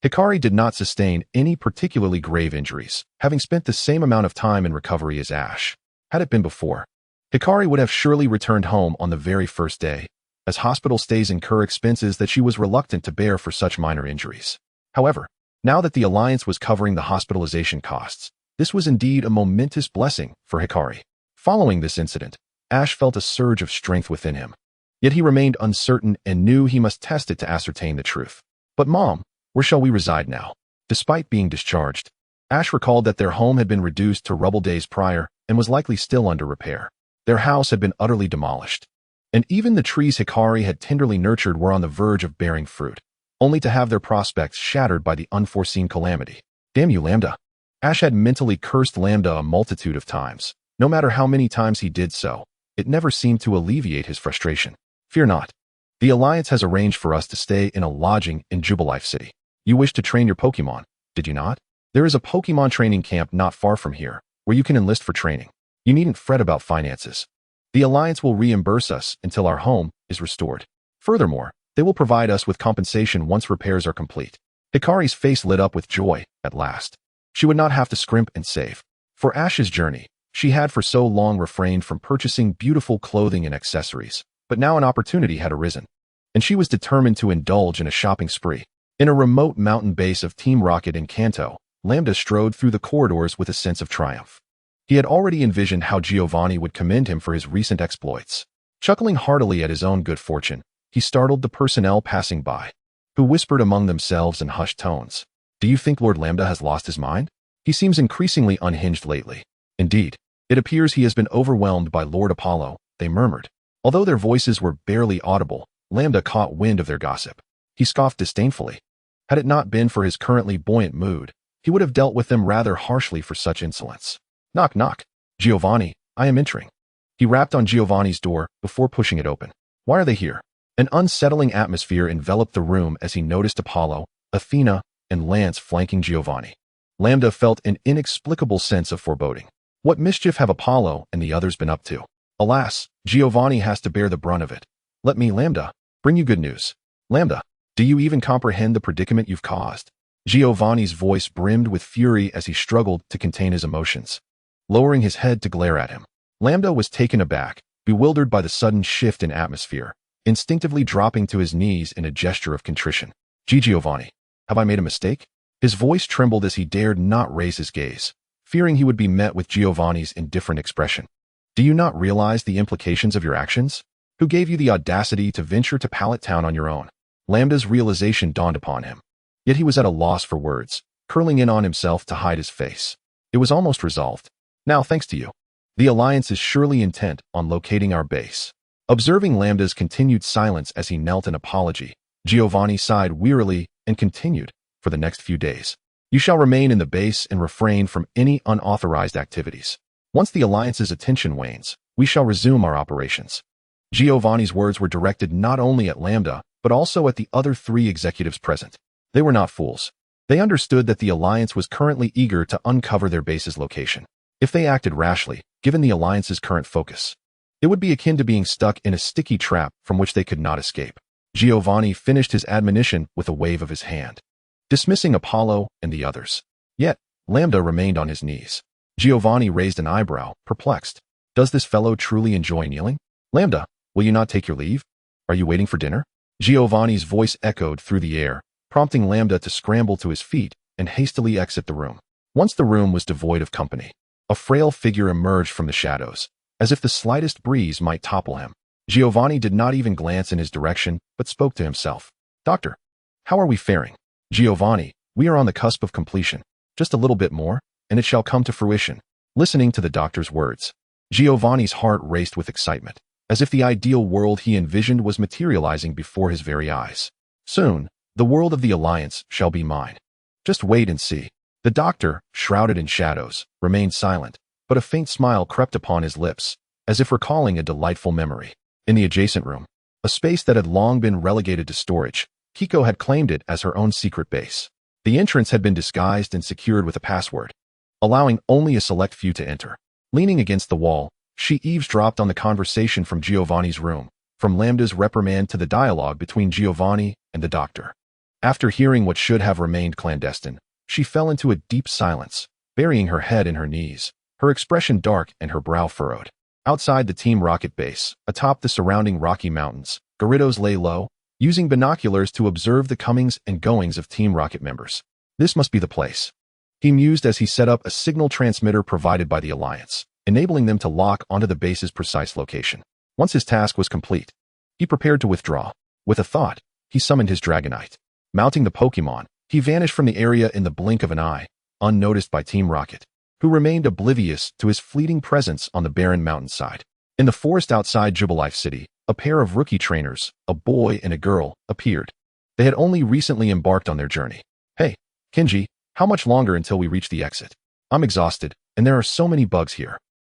Hikari did not sustain any particularly grave injuries, having spent the same amount of time in recovery as Ash. Had it been before, Hikari would have surely returned home on the very first day, as hospital stays incur expenses that she was reluctant to bear for such minor injuries. However, now that the Alliance was covering the hospitalization costs, this was indeed a momentous blessing for Hikari. Following this incident, Ash felt a surge of strength within him. Yet he remained uncertain and knew he must test it to ascertain the truth. But Mom, where shall we reside now? Despite being discharged, Ash recalled that their home had been reduced to rubble days prior and was likely still under repair. Their house had been utterly demolished, and even the trees Hikari had tenderly nurtured were on the verge of bearing fruit, only to have their prospects shattered by the unforeseen calamity. Damn you, Lambda. Ash had mentally cursed Lambda a multitude of times. No matter how many times he did so, it never seemed to alleviate his frustration. Fear not. The Alliance has arranged for us to stay in a lodging in Jubilife City. You wish to train your Pokémon, did you not? There is a Pokémon training camp not far from here, where you can enlist for training. You needn't fret about finances. The Alliance will reimburse us until our home is restored. Furthermore, they will provide us with compensation once repairs are complete. Hikari's face lit up with joy at last. She would not have to scrimp and save. For Ash's journey, she had for so long refrained from purchasing beautiful clothing and accessories, but now an opportunity had arisen, and she was determined to indulge in a shopping spree. In a remote mountain base of Team Rocket in Kanto, Lambda strode through the corridors with a sense of triumph. He had already envisioned how Giovanni would commend him for his recent exploits. Chuckling heartily at his own good fortune, he startled the personnel passing by, who whispered among themselves in hushed tones. Do you think Lord Lambda has lost his mind? He seems increasingly unhinged lately. Indeed, it appears he has been overwhelmed by Lord Apollo, they murmured. Although their voices were barely audible, Lambda caught wind of their gossip. He scoffed disdainfully. Had it not been for his currently buoyant mood, he would have dealt with them rather harshly for such insolence. Knock, knock. Giovanni, I am entering. He rapped on Giovanni's door before pushing it open. Why are they here? An unsettling atmosphere enveloped the room as he noticed Apollo, Athena, and Lance flanking Giovanni. Lambda felt an inexplicable sense of foreboding. What mischief have Apollo and the others been up to? Alas, Giovanni has to bear the brunt of it. Let me, Lambda, bring you good news. Lambda, do you even comprehend the predicament you've caused? Giovanni's voice brimmed with fury as he struggled to contain his emotions. Lowering his head to glare at him, Lambda was taken aback, bewildered by the sudden shift in atmosphere, instinctively dropping to his knees in a gesture of contrition. Giovanni, have I made a mistake? His voice trembled as he dared not raise his gaze, fearing he would be met with Giovanni's indifferent expression. Do you not realize the implications of your actions? Who gave you the audacity to venture to Pallet Town on your own? Lambda's realization dawned upon him. Yet he was at a loss for words, curling in on himself to hide his face. It was almost resolved. Now, thanks to you, the Alliance is surely intent on locating our base. Observing Lambda's continued silence as he knelt in apology, Giovanni sighed wearily and continued, for the next few days. You shall remain in the base and refrain from any unauthorized activities. Once the Alliance's attention wanes, we shall resume our operations. Giovanni's words were directed not only at Lambda, but also at the other 3 executives present. They were not fools. They understood that the Alliance was currently eager to uncover their base's location. If they acted rashly, given the Alliance's current focus, it would be akin to being stuck in a sticky trap from which they could not escape. Giovanni finished his admonition with a wave of his hand, dismissing Apollo and the others. Yet, Lambda remained on his knees. Giovanni raised an eyebrow, perplexed. Does this fellow truly enjoy kneeling? Lambda, will you not take your leave? Are you waiting for dinner? Giovanni's voice echoed through the air, prompting Lambda to scramble to his feet and hastily exit the room. Once the room was devoid of company, a frail figure emerged from the shadows, as if the slightest breeze might topple him. Giovanni did not even glance in his direction, but spoke to himself. Doctor, how are we faring? Giovanni, we are on the cusp of completion. Just a little bit more, and it shall come to fruition. Listening to the doctor's words, Giovanni's heart raced with excitement, as if the ideal world he envisioned was materializing before his very eyes. Soon, the world of the Alliance shall be mine. Just wait and see. The doctor, shrouded in shadows, remained silent, but a faint smile crept upon his lips, as if recalling a delightful memory. In the adjacent room, a space that had long been relegated to storage, Kiko had claimed it as her own secret base. The entrance had been disguised and secured with a password, allowing only a select few to enter. Leaning against the wall, she eavesdropped on the conversation from Giovanni's room, from Lambda's reprimand to the dialogue between Giovanni and the doctor. After hearing what should have remained clandestine, she fell into a deep silence, burying her head in her knees, her expression dark and her brow furrowed. Outside the Team Rocket base, atop the surrounding Rocky Mountains, Garridos lay low, using binoculars to observe the comings and goings of Team Rocket members. This must be the place, he mused as he set up a signal transmitter provided by the Alliance, enabling them to lock onto the base's precise location. Once his task was complete, he prepared to withdraw. With a thought, he summoned his Dragonite. Mounting the Pokémon, he vanished from the area in the blink of an eye, unnoticed by Team Rocket, who remained oblivious to his fleeting presence on the barren mountainside. In the forest outside Jubilife City, a pair of rookie trainers, a boy and a girl, appeared. They had only recently embarked on their journey. Hey, Kenji, how much longer until we reach the exit? I'm exhausted, and there are so many bugs here.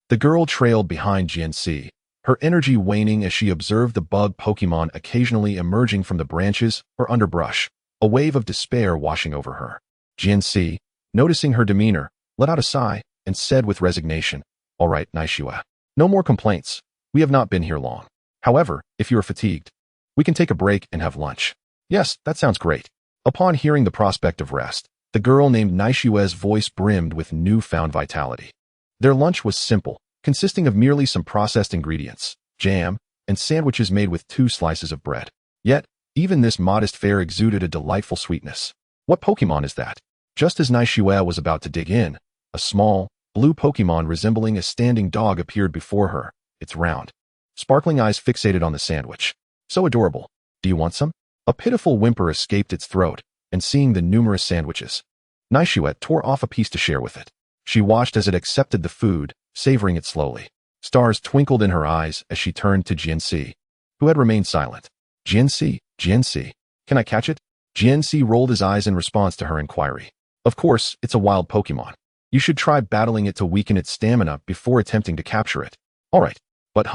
The girl trailed behind GNC, her energy waning as she observed the bug Pokémon occasionally emerging from the branches or underbrush, a wave of despair washing over her. Jianxi, noticing her demeanor, let out a sigh and said with resignation, "All right, Naishua. No more complaints. We have not been here long. However, if you are fatigued, we can take a break and have lunch." "Yes, that sounds great." Upon hearing the prospect of rest, the girl named Naishua's voice brimmed with newfound vitality. Their lunch was simple, consisting of merely some processed ingredients, jam, and sandwiches made with 2 slices of bread. Yet, even this modest fare exuded a delightful sweetness. What Pokémon is that? Just as Naishua was about to dig in, a small, blue Pokémon resembling a standing dog appeared before her, its round, sparkling eyes fixated on the sandwich. "So adorable. Do you want some?" A pitiful whimper escaped its throat, and seeing the numerous sandwiches, Naishua tore off a piece to share with it. She watched as it accepted the food, savoring it slowly. Stars twinkled in her eyes as she turned to Jianxi, who had remained silent. "Jianxi, Jianxi, can I catch it?" Jianxi rolled his eyes in response to her inquiry. "Of course, it's a wild Pokémon. You should try battling it to weaken its stamina before attempting to capture it." "All right. But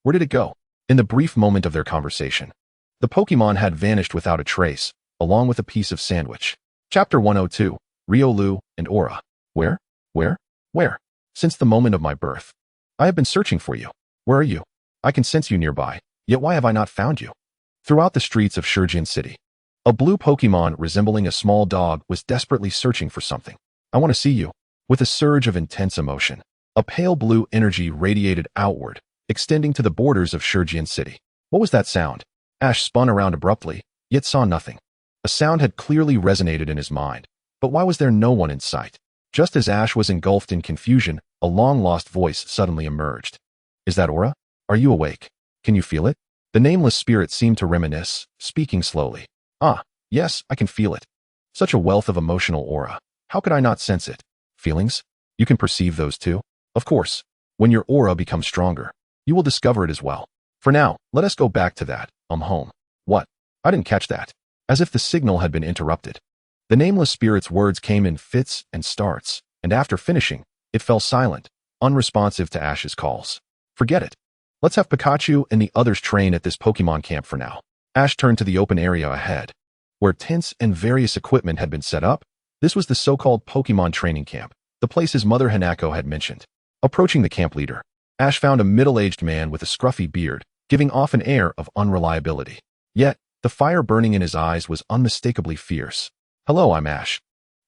where did it go?" In the brief moment of their conversation, the Pokémon had vanished without a trace, along with a piece of sandwich. Chapter 102, Riolu and Aura. Where? Since the moment of my birth. I have been searching for you. Where are you? I can sense you nearby, yet why have I not found you? Throughout the streets of Shurjin City, a blue Pokémon resembling a small dog was desperately searching for something. "I want to see you." With a surge of intense emotion, a pale blue energy radiated outward, extending to the borders of Shurjin City. What was that sound? Ash spun around abruptly, yet saw nothing. A sound had clearly resonated in his mind, but why was there no one in sight? Just as Ash was engulfed in confusion, a long-lost voice suddenly emerged. "Is that Aura? Are you awake? Can you feel it?" The nameless spirit seemed to reminisce, speaking slowly. "Ah, yes, I can feel it. Such a wealth of emotional aura. How could I not sense it? Feelings? You can perceive those too? Of course. When your aura becomes stronger, you will discover it as well. For now, let us go back to that, home." "What? I didn't catch that." As if the signal had been interrupted, the nameless spirit's words came in fits and starts, and after finishing, it fell silent, unresponsive to Ash's calls. "Forget it. Let's have Pikachu and the others train at this Pokémon camp for now." Ash turned to the open area ahead, where tents and various equipment had been set up. This was the so-called Pokémon training camp, the place his mother Hanako had mentioned. Approaching the camp leader, Ash found a middle-aged man with a scruffy beard, giving off an air of unreliability. Yet, the fire burning in his eyes was unmistakably fierce. "Hello, I'm Ash.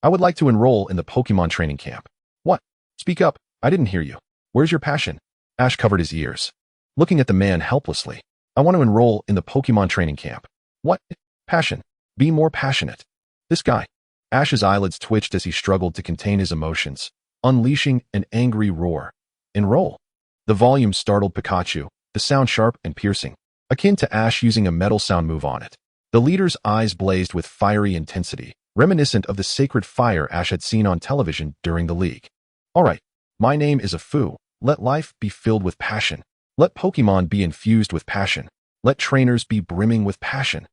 I would like to enroll in the Pokémon training camp." "What? Speak up. I didn't hear you. Where's your passion?" Ash covered his ears, looking at the man helplessly. "I want to enroll in the Pokémon training camp." "What? Passion? Be more passionate." "This guy." Ash's eyelids twitched as he struggled to contain his emotions, unleashing an angry roar. "Enroll." The volume startled Pikachu, the sound sharp and piercing, akin to Ash using a metal sound move on it. The leader's eyes blazed with fiery intensity, reminiscent of the sacred fire Ash had seen on television during the league. "All right, my name is Afu. Let life be filled with passion. Let Pokémon be infused with passion. Let trainers be brimming with passion.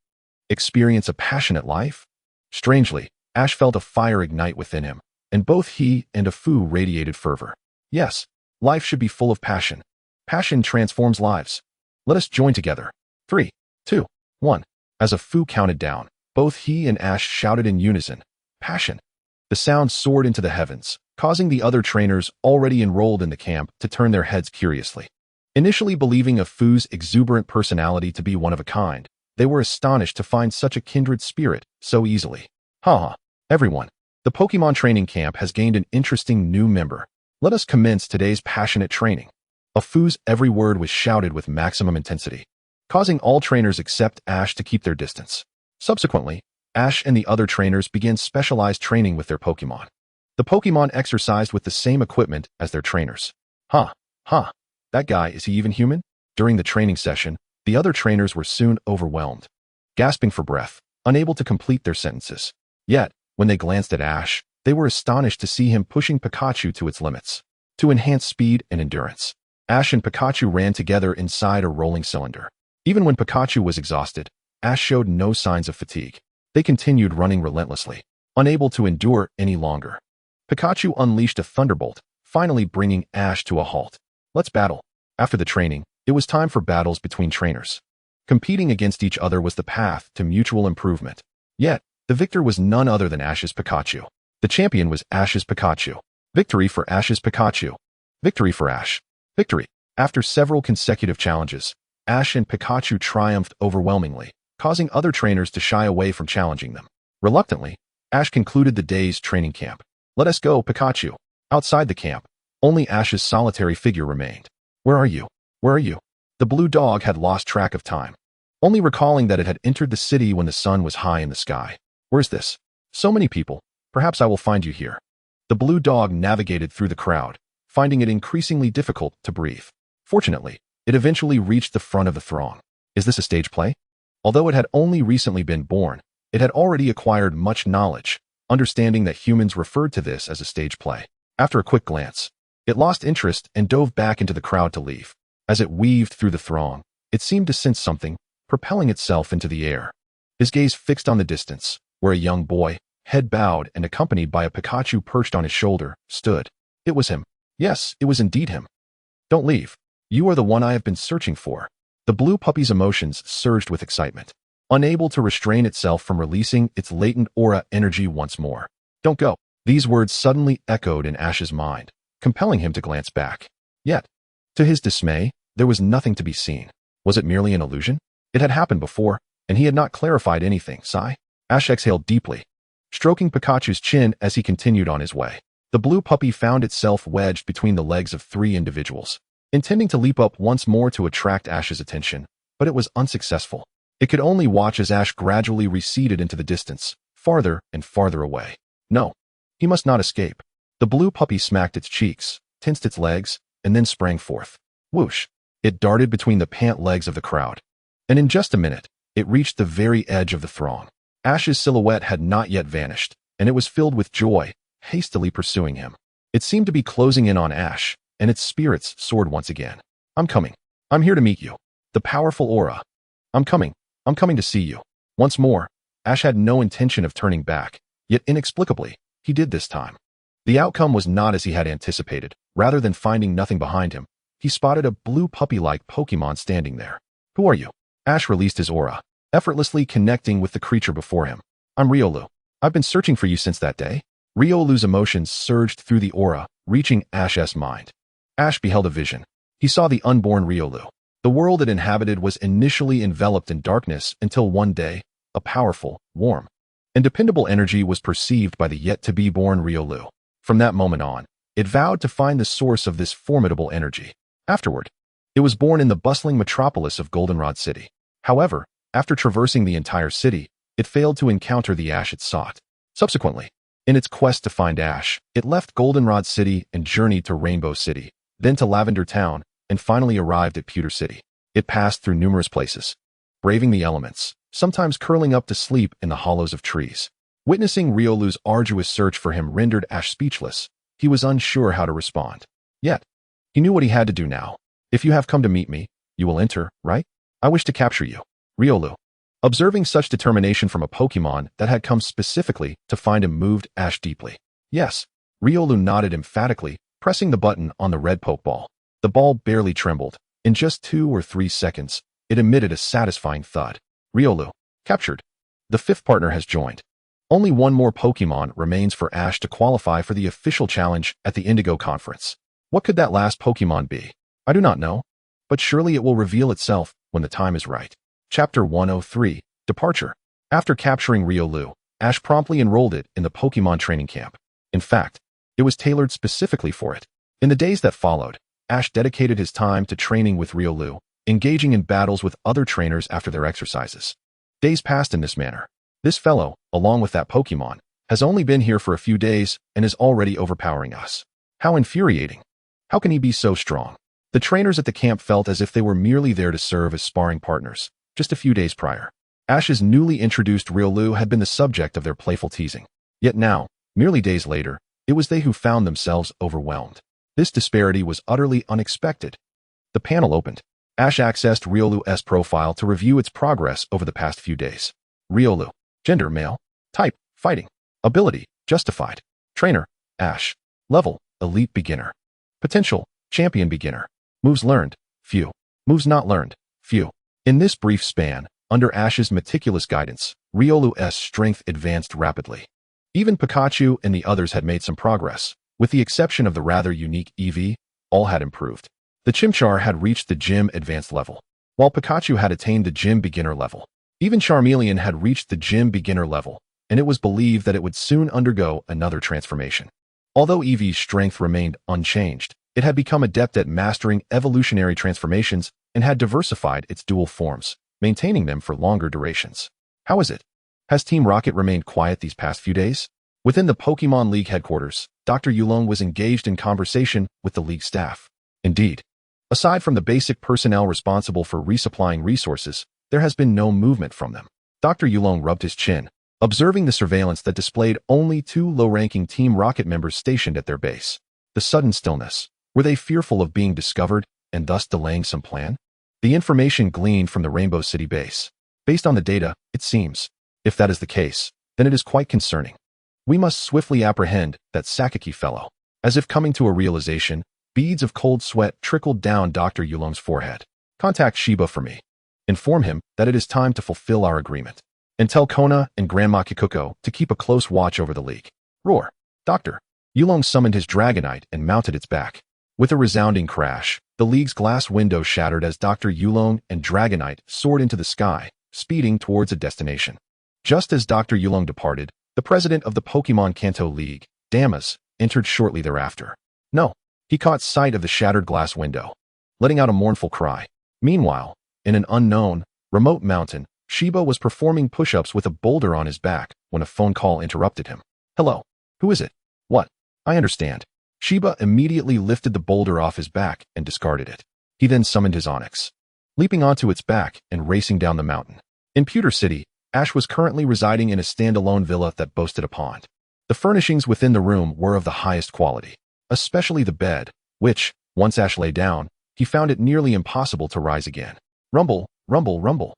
Experience a passionate life." Strangely, Ash felt a fire ignite within him, and both he and Afu radiated fervor. "Yes, life should be full of passion. Passion transforms lives. Let us join together. 3, 2, 1. As Afu counted down, both he and Ash shouted in unison, "Passion." The sound soared into the heavens, causing the other trainers already enrolled in the camp to turn their heads curiously. Initially believing Afu's exuberant personality to be one of a kind, they were astonished to find such a kindred spirit so easily. Everyone, the Pokémon training camp has gained an interesting new member. Let us commence today's passionate training. Afu's every word was shouted with maximum intensity, causing all trainers except Ash to keep their distance. Subsequently, Ash and the other trainers began specialized training with their Pokémon. The Pokémon exercised with the same equipment as their trainers. That guy, is he even human? During the training session, the other trainers were soon overwhelmed, gasping for breath, unable to complete their sentences. Yet, when they glanced at Ash, they were astonished to see him pushing Pikachu to its limits, to enhance speed and endurance. Ash and Pikachu ran together inside a rolling cylinder. Even when Pikachu was exhausted, Ash showed no signs of fatigue. They continued running relentlessly, unable to endure any longer. Pikachu unleashed a thunderbolt, finally bringing Ash to a halt. "Let's battle." After the training, It was time for battles between trainers. Competing against each other was the path to mutual improvement. Yet, the victor was none other than Ash's Pikachu. The champion was Ash's Pikachu. Victory for Ash's Pikachu. Victory for Ash. Victory. After several consecutive challenges, Ash and Pikachu triumphed overwhelmingly, causing other trainers to shy away from challenging them. Reluctantly, Ash concluded the day's training camp. Let us go, Pikachu. Outside the camp, only Ash's solitary figure remained. Where are you? Where are you? The blue dog had lost track of time, only recalling that it had entered the city when the sun was high in the sky. Where's this? So many people. Perhaps I will find you here. The blue dog navigated through the crowd, finding it increasingly difficult to breathe. Fortunately, it eventually reached the front of the throng. Is this a stage play? Although it had only recently been born, it had already acquired much knowledge, understanding that humans referred to this as a stage play. After a quick glance, it lost interest and dove back into the crowd to leave. As it weaved through the throng, it seemed to sense something, propelling itself into the air. His gaze fixed on the distance, where a young boy, head bowed and accompanied by a Pikachu perched on his shoulder, stood. It was him. Yes, it was indeed him. Don't leave. You are the one I have been searching for. The blue puppy's emotions surged with excitement, unable to restrain itself from releasing its latent aura energy once more. Don't go. These words suddenly echoed in Ash's mind, compelling him to glance back. Yet, to his dismay, there was nothing to be seen. Was it merely an illusion? It had happened before, and he had not clarified anything. Sigh. Ash exhaled deeply, stroking Pikachu's chin as he continued on his way. The blue puppy found itself wedged between the legs of three individuals, intending to leap up once more to attract Ash's attention, but it was unsuccessful. It could only watch as Ash gradually receded into the distance, farther and farther away. No, he must not escape. The blue puppy smacked its cheeks, tensed its legs, and then sprang forth. Whoosh! It darted between the pant legs of the crowd. And in just a minute, it reached the very edge of the throng. Ash's silhouette had not yet vanished, and it was filled with joy, hastily pursuing him. It seemed to be closing in on Ash, and its spirits soared once again. I'm coming. I'm here to meet you. The powerful aura. I'm coming to see you. Once more, Ash had no intention of turning back, yet inexplicably, he did this time. The outcome was not as he had anticipated. Rather than finding nothing behind him, he spotted a blue puppy-like Pokémon standing there. Who are you? Ash released his aura, effortlessly connecting with the creature before him. I'm Riolu. I've been searching for you since that day. Riolu's emotions surged through the aura, reaching Ash's mind. Ash beheld a vision. He saw the unborn Riolu. The world it inhabited was initially enveloped in darkness until one day, a powerful, warm, and dependable energy was perceived by the yet-to-be-born Riolu. From that moment on, it vowed to find the source of this formidable energy. Afterward, it was born in the bustling metropolis of Goldenrod City. However, after traversing the entire city, it failed to encounter the Ash it sought. Subsequently, in its quest to find Ash, it left Goldenrod City and journeyed to Rainbow City, then to Lavender Town, and finally arrived at Pewter City. It passed through numerous places, braving the elements, sometimes curling up to sleep in the hollows of trees. Witnessing Riolu's arduous search for him rendered Ash speechless. He was unsure how to respond. Yet, he knew what he had to do now. If you have come to meet me, you will enter, right? I wish to capture you. Riolu. Observing such determination from a Pokémon that had come specifically to find him moved Ash deeply. Yes. Riolu nodded emphatically, pressing the button on the red Pokeball. The ball barely trembled. In just 2 or 3 seconds, it emitted a satisfying thud. Riolu. Captured. The fifth partner has joined. Only one more Pokémon remains for Ash to qualify for the official challenge at the Indigo Conference. What could that last Pokémon be? I do not know, but surely it will reveal itself when the time is right. Chapter 103, Departure. After capturing Riolu, Ash promptly enrolled it in the Pokémon training camp. In fact, it was tailored specifically for it. In the days that followed, Ash dedicated his time to training with Riolu, engaging in battles with other trainers after their exercises. Days passed in this manner. This fellow, along with that Pokémon, has only been here for a few days and is already overpowering us. How infuriating. How can he be so strong? The trainers at the camp felt as if they were merely there to serve as sparring partners. Just a few days prior, Ash's newly introduced Riolu had been the subject of their playful teasing. Yet now, merely days later, it was they who found themselves overwhelmed. This disparity was utterly unexpected. The panel opened. Ash accessed Riolu's profile to review its progress over the past few days. Riolu. Gender, male. Type, fighting. Ability, justified. Trainer, Ash. Level, elite beginner. Potential, champion beginner. Moves learned, few. Moves not learned. Phew. In this brief span, under Ash's meticulous guidance, Riolu's strength advanced rapidly. Even Pikachu and the others had made some progress. With the exception of the rather unique Eevee, all had improved. The Chimchar had reached the Gym Advanced level, while Pikachu had attained the Gym Beginner level. Even Charmeleon had reached the Gym Beginner level, and it was believed that it would soon undergo another transformation. Although Eevee's strength remained unchanged, it had become adept at mastering evolutionary transformations and had diversified its dual forms, maintaining them for longer durations. How is it? Has Team Rocket remained quiet these past few days? Within the Pokémon League headquarters, Dr. Yulong was engaged in conversation with the League staff. Indeed, aside from the basic personnel responsible for resupplying resources, there has been no movement from them. Dr. Yulong rubbed his chin, observing the surveillance that displayed only 2 low-ranking Team Rocket members stationed at their base. The sudden stillness. Were they fearful of being discovered and thus delaying some plan? The information gleaned from the Rainbow City base. Based on the data, it seems. If that is the case, then it is quite concerning. We must swiftly apprehend that Sakaki fellow. As if coming to a realization, beads of cold sweat trickled down Dr. Yulong's forehead. Contact Shiba for me. Inform him that it is time to fulfill our agreement. And tell Kona and Grandma Kikuko to keep a close watch over the League. Roar. Dr. Yulong summoned his Dragonite and mounted its back. With a resounding crash, the League's glass window shattered as Dr. Yulong and Dragonite soared into the sky, speeding towards a destination. Just as Dr. Yulong departed, the president of the Pokémon Kanto League, Damas, entered shortly thereafter. No, he caught sight of the shattered glass window, letting out a mournful cry. Meanwhile, in an unknown, remote mountain, Shiba was performing push-ups with a boulder on his back when a phone call interrupted him. Hello. Who is it? What? I understand. Shiba immediately lifted the boulder off his back and discarded it. He then summoned his Onix, leaping onto its back and racing down the mountain. In Pewter City, Ash was currently residing in a standalone villa that boasted a pond. The furnishings within the room were of the highest quality, especially the bed, which, once Ash lay down, he found it nearly impossible to rise again. Rumble, rumble, rumble.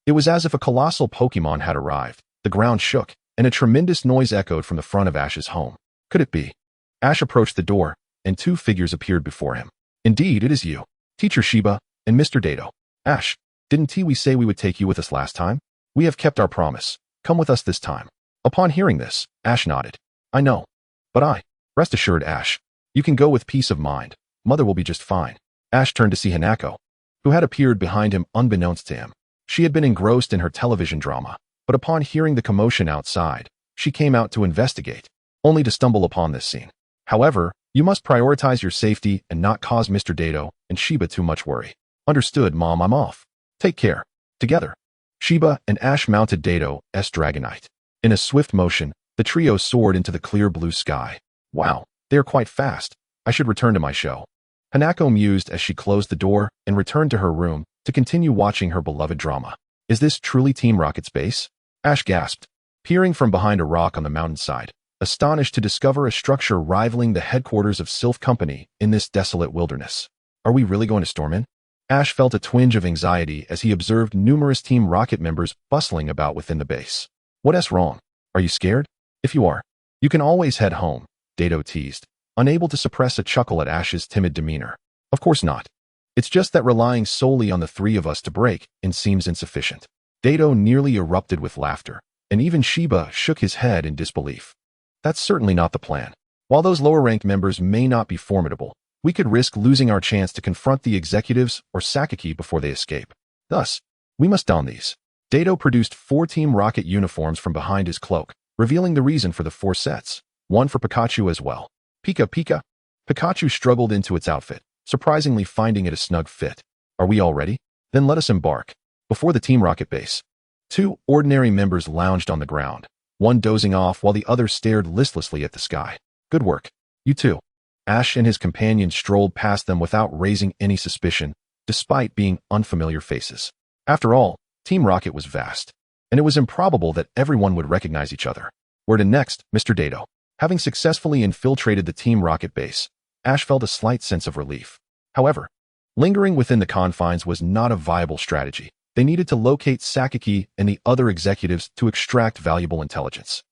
It was as if a colossal Pokémon had arrived. The ground shook, and a tremendous noise echoed from the front of Ash's home. Could it be? Ash approached the door, and 2 figures appeared before him. Indeed, it is you, Teacher Shiba and Mr. Dato. Ash, didn't we say we would take you with us last time? We have kept our promise. Come with us this time. Upon hearing this, Ash nodded. I know. But rest assured, Ash. You can go with peace of mind. Mother will be just fine. Ash turned to see Hanako, who had appeared behind him unbeknownst to him. She had been engrossed in her television drama, but upon hearing the commotion outside, she came out to investigate, only to stumble upon this scene. However, you must prioritize your safety and not cause Mr. Dato and Shiba too much worry. Understood, Mom, I'm off. Take care. Together. Shiba and Ash mounted Dato's Dragonite. In a swift motion, the trio soared into the clear blue sky. Wow, they are quite fast. I should return to my show. Hanako mused as she closed the door and returned to her room to continue watching her beloved drama. Is this truly Team Rocket's base? Ash gasped, peering from behind a rock on the mountainside, astonished to discover a structure rivaling the headquarters of Sylph Company in this desolate wilderness. Are we really going to storm in? Ash felt a twinge of anxiety as he observed numerous Team Rocket members bustling about within the base. What's wrong? Are you scared? If you are, you can always head home, Dato teased, unable to suppress a chuckle at Ash's timid demeanor. Of course not. It's just that relying solely on the 3 of us to break in seems insufficient. Dato nearly erupted with laughter, and even Shiba shook his head in disbelief. That's certainly not the plan. While those lower-ranked members may not be formidable, we could risk losing our chance to confront the executives or Sakaki before they escape. Thus, we must don these. Dato produced 4 Team Rocket uniforms from behind his cloak, revealing the reason for the 4 sets, one for Pikachu as well. Pika Pika. Pikachu struggled into its outfit, surprisingly finding it a snug fit. Are we all ready? Then let us embark. Before the Team Rocket base, 2 ordinary members lounged on the ground, one dozing off while the other stared listlessly at the sky. Good work. You too. Ash and his companion strolled past them without raising any suspicion, despite being unfamiliar faces. After all, Team Rocket was vast, and it was improbable that everyone would recognize each other. Where to next, Mr. Dato? Having successfully infiltrated the Team Rocket base, Ash felt a slight sense of relief. However, lingering within the confines was not a viable strategy. They needed to locate Sakaki and the other executives to extract valuable intelligence.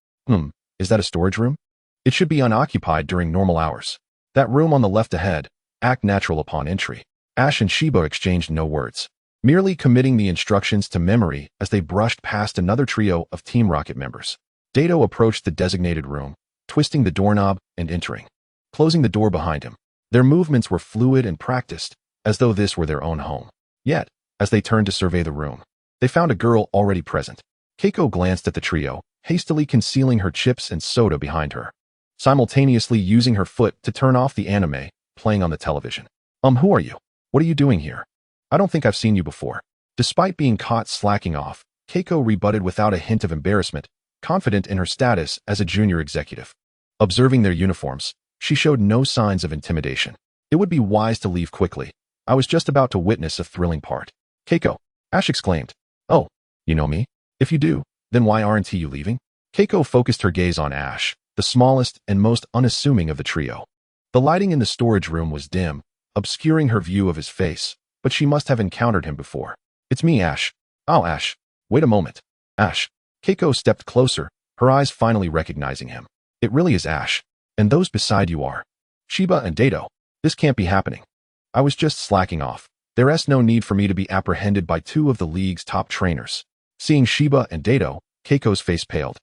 Is that a storage room? It should be unoccupied during normal hours. That room on the left ahead, act natural upon entry. Ash and Sheba exchanged no words, merely committing the instructions to memory as they brushed past another trio of Team Rocket members. Dato approached the designated room, twisting the doorknob and entering, closing the door behind him. Their movements were fluid and practiced, as though this were their own home. Yet, as they turned to survey the room, they found a girl already present. Keiko glanced at the trio, hastily concealing her chips and soda behind her, simultaneously using her foot to turn off the anime playing on the television. Who are you? What are you doing here? I don't think I've seen you before. Despite being caught slacking off, Keiko rebutted without a hint of embarrassment, confident in her status as a junior executive. Observing their uniforms, she showed no signs of intimidation. It would be wise to leave quickly. I was just about to witness a thrilling part. Keiko, Ash exclaimed. Oh, you know me? If you do, then why aren't you leaving? Keiko focused her gaze on Ash, the smallest and most unassuming of the trio. The lighting in the storage room was dim, obscuring her view of his face, but she must have encountered him before. It's me, Ash. Oh, Ash. Wait a moment. Ash. Keiko stepped closer, her eyes finally recognizing him. It really is Ash. And those beside you are Sheba and Dato. This can't be happening. I was just slacking off. There's no need for me to be apprehended by two of the league's top trainers. Seeing Sheba and Dato, Keiko's face paled,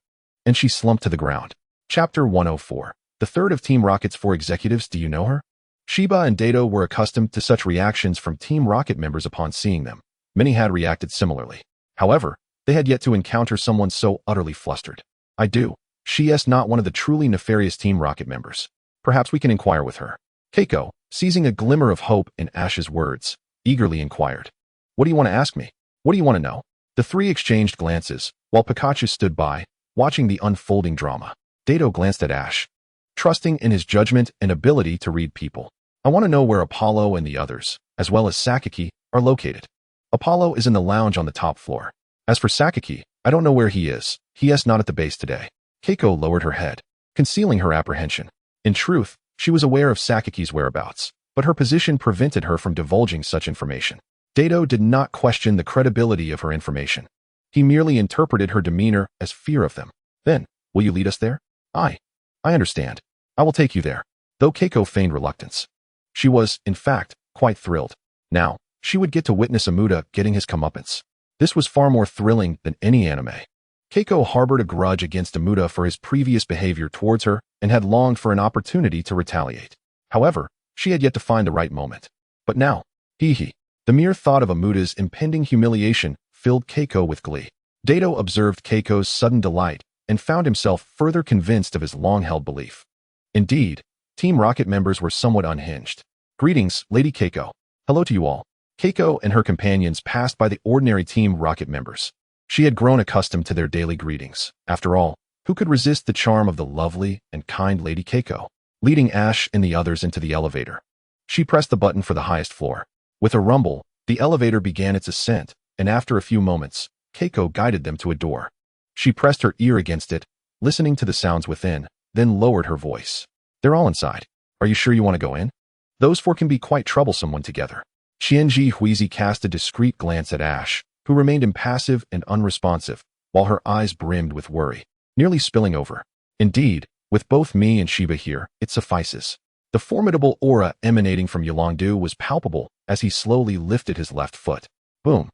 and she slumped to the ground. Chapter 104. The third of Team Rocket's 4 executives. Do you know her? Sheba and Dato were accustomed to such reactions from Team Rocket members upon seeing them. Many had reacted similarly. However, they had yet to encounter someone so utterly flustered. I do. She is not one of the truly nefarious Team Rocket members. Perhaps we can inquire with her. Keiko, seizing a glimmer of hope in Ash's words, eagerly inquired. What do you want to ask me? What do you want to know? The three exchanged glances, while Pikachu stood by, watching the unfolding drama. Dato glanced at Ash, trusting in his judgment and ability to read people. I want to know where Apollo and the others, as well as Sakaki, are located. Apollo is in the lounge on the top floor. As for Sakaki, I don't know where he is. He is not at the base today. Keiko lowered her head, concealing her apprehension. In truth, she was aware of Sakaki's whereabouts, but her position prevented her from divulging such information. Dato did not question the credibility of her information. He merely interpreted her demeanor as fear of them. Then, will you lead us there? I understand. I will take you there. Though Keiko feigned reluctance, she was, in fact, quite thrilled. Now, she would get to witness Amuda getting his comeuppance. This was far more thrilling than any anime. Keiko harbored a grudge against Amuda for his previous behavior towards her and had longed for an opportunity to retaliate. However, she had yet to find the right moment. But now, the mere thought of Amuda's impending humiliation filled Keiko with glee. Dato observed Keiko's sudden delight and found himself further convinced of his long-held belief. Indeed, Team Rocket members were somewhat unhinged. Greetings, Lady Keiko. Hello to you all. Keiko and her companions passed by the ordinary Team Rocket members. She had grown accustomed to their daily greetings. After all, who could resist the charm of the lovely and kind Lady Keiko? Leading Ash and the others into the elevator, she pressed the button for the highest floor. With a rumble, the elevator began its ascent, and after a few moments, Keiko guided them to a door. She pressed her ear against it, listening to the sounds within, then lowered her voice. They're all inside. Are you sure you want to go in? Those 4 can be quite troublesome when together. Qianji Huizi cast a discreet glance at Ash, who remained impassive and unresponsive, while her eyes brimmed with worry, nearly spilling over. Indeed, with both me and Sheba here, it suffices. The formidable aura emanating from Yolongdu was palpable as he slowly lifted his left foot. Boom.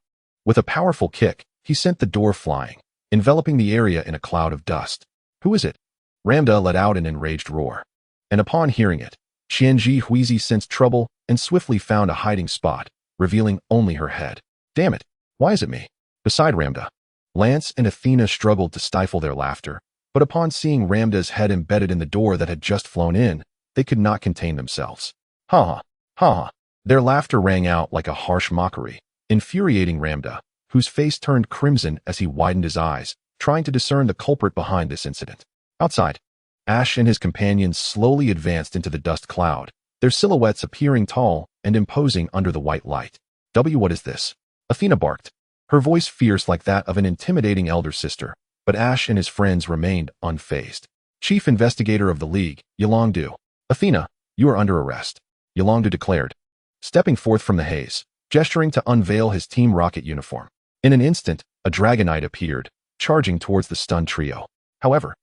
With a powerful kick, he sent the door flying, enveloping the area in a cloud of dust. Who is it? Lambda let out an enraged roar. And upon hearing it, Qianji Huizi sensed trouble and swiftly found a hiding spot, revealing only her head. Damn it, why is it me? Beside Lambda, Lance and Athena struggled to stifle their laughter, but upon seeing Lambda's head embedded in the door that had just flown in, they could not contain themselves. Ha ha, ha ha. Their laughter rang out like a harsh mockery, infuriating Lambda, whose face turned crimson as he widened his eyes, trying to discern the culprit behind this incident. Outside, Ash and his companions slowly advanced into the dust cloud, their silhouettes appearing tall and imposing under the white light. What is this? Athena barked, her voice fierce like that of an intimidating elder sister, but Ash and his friends remained unfazed. Chief Investigator of the League, Yolongdu. Athena, you are under arrest, Yolongdu declared, stepping forth from the haze, gesturing to unveil his Team Rocket uniform. In an instant, a Dragonite appeared, charging towards the stunned trio. However,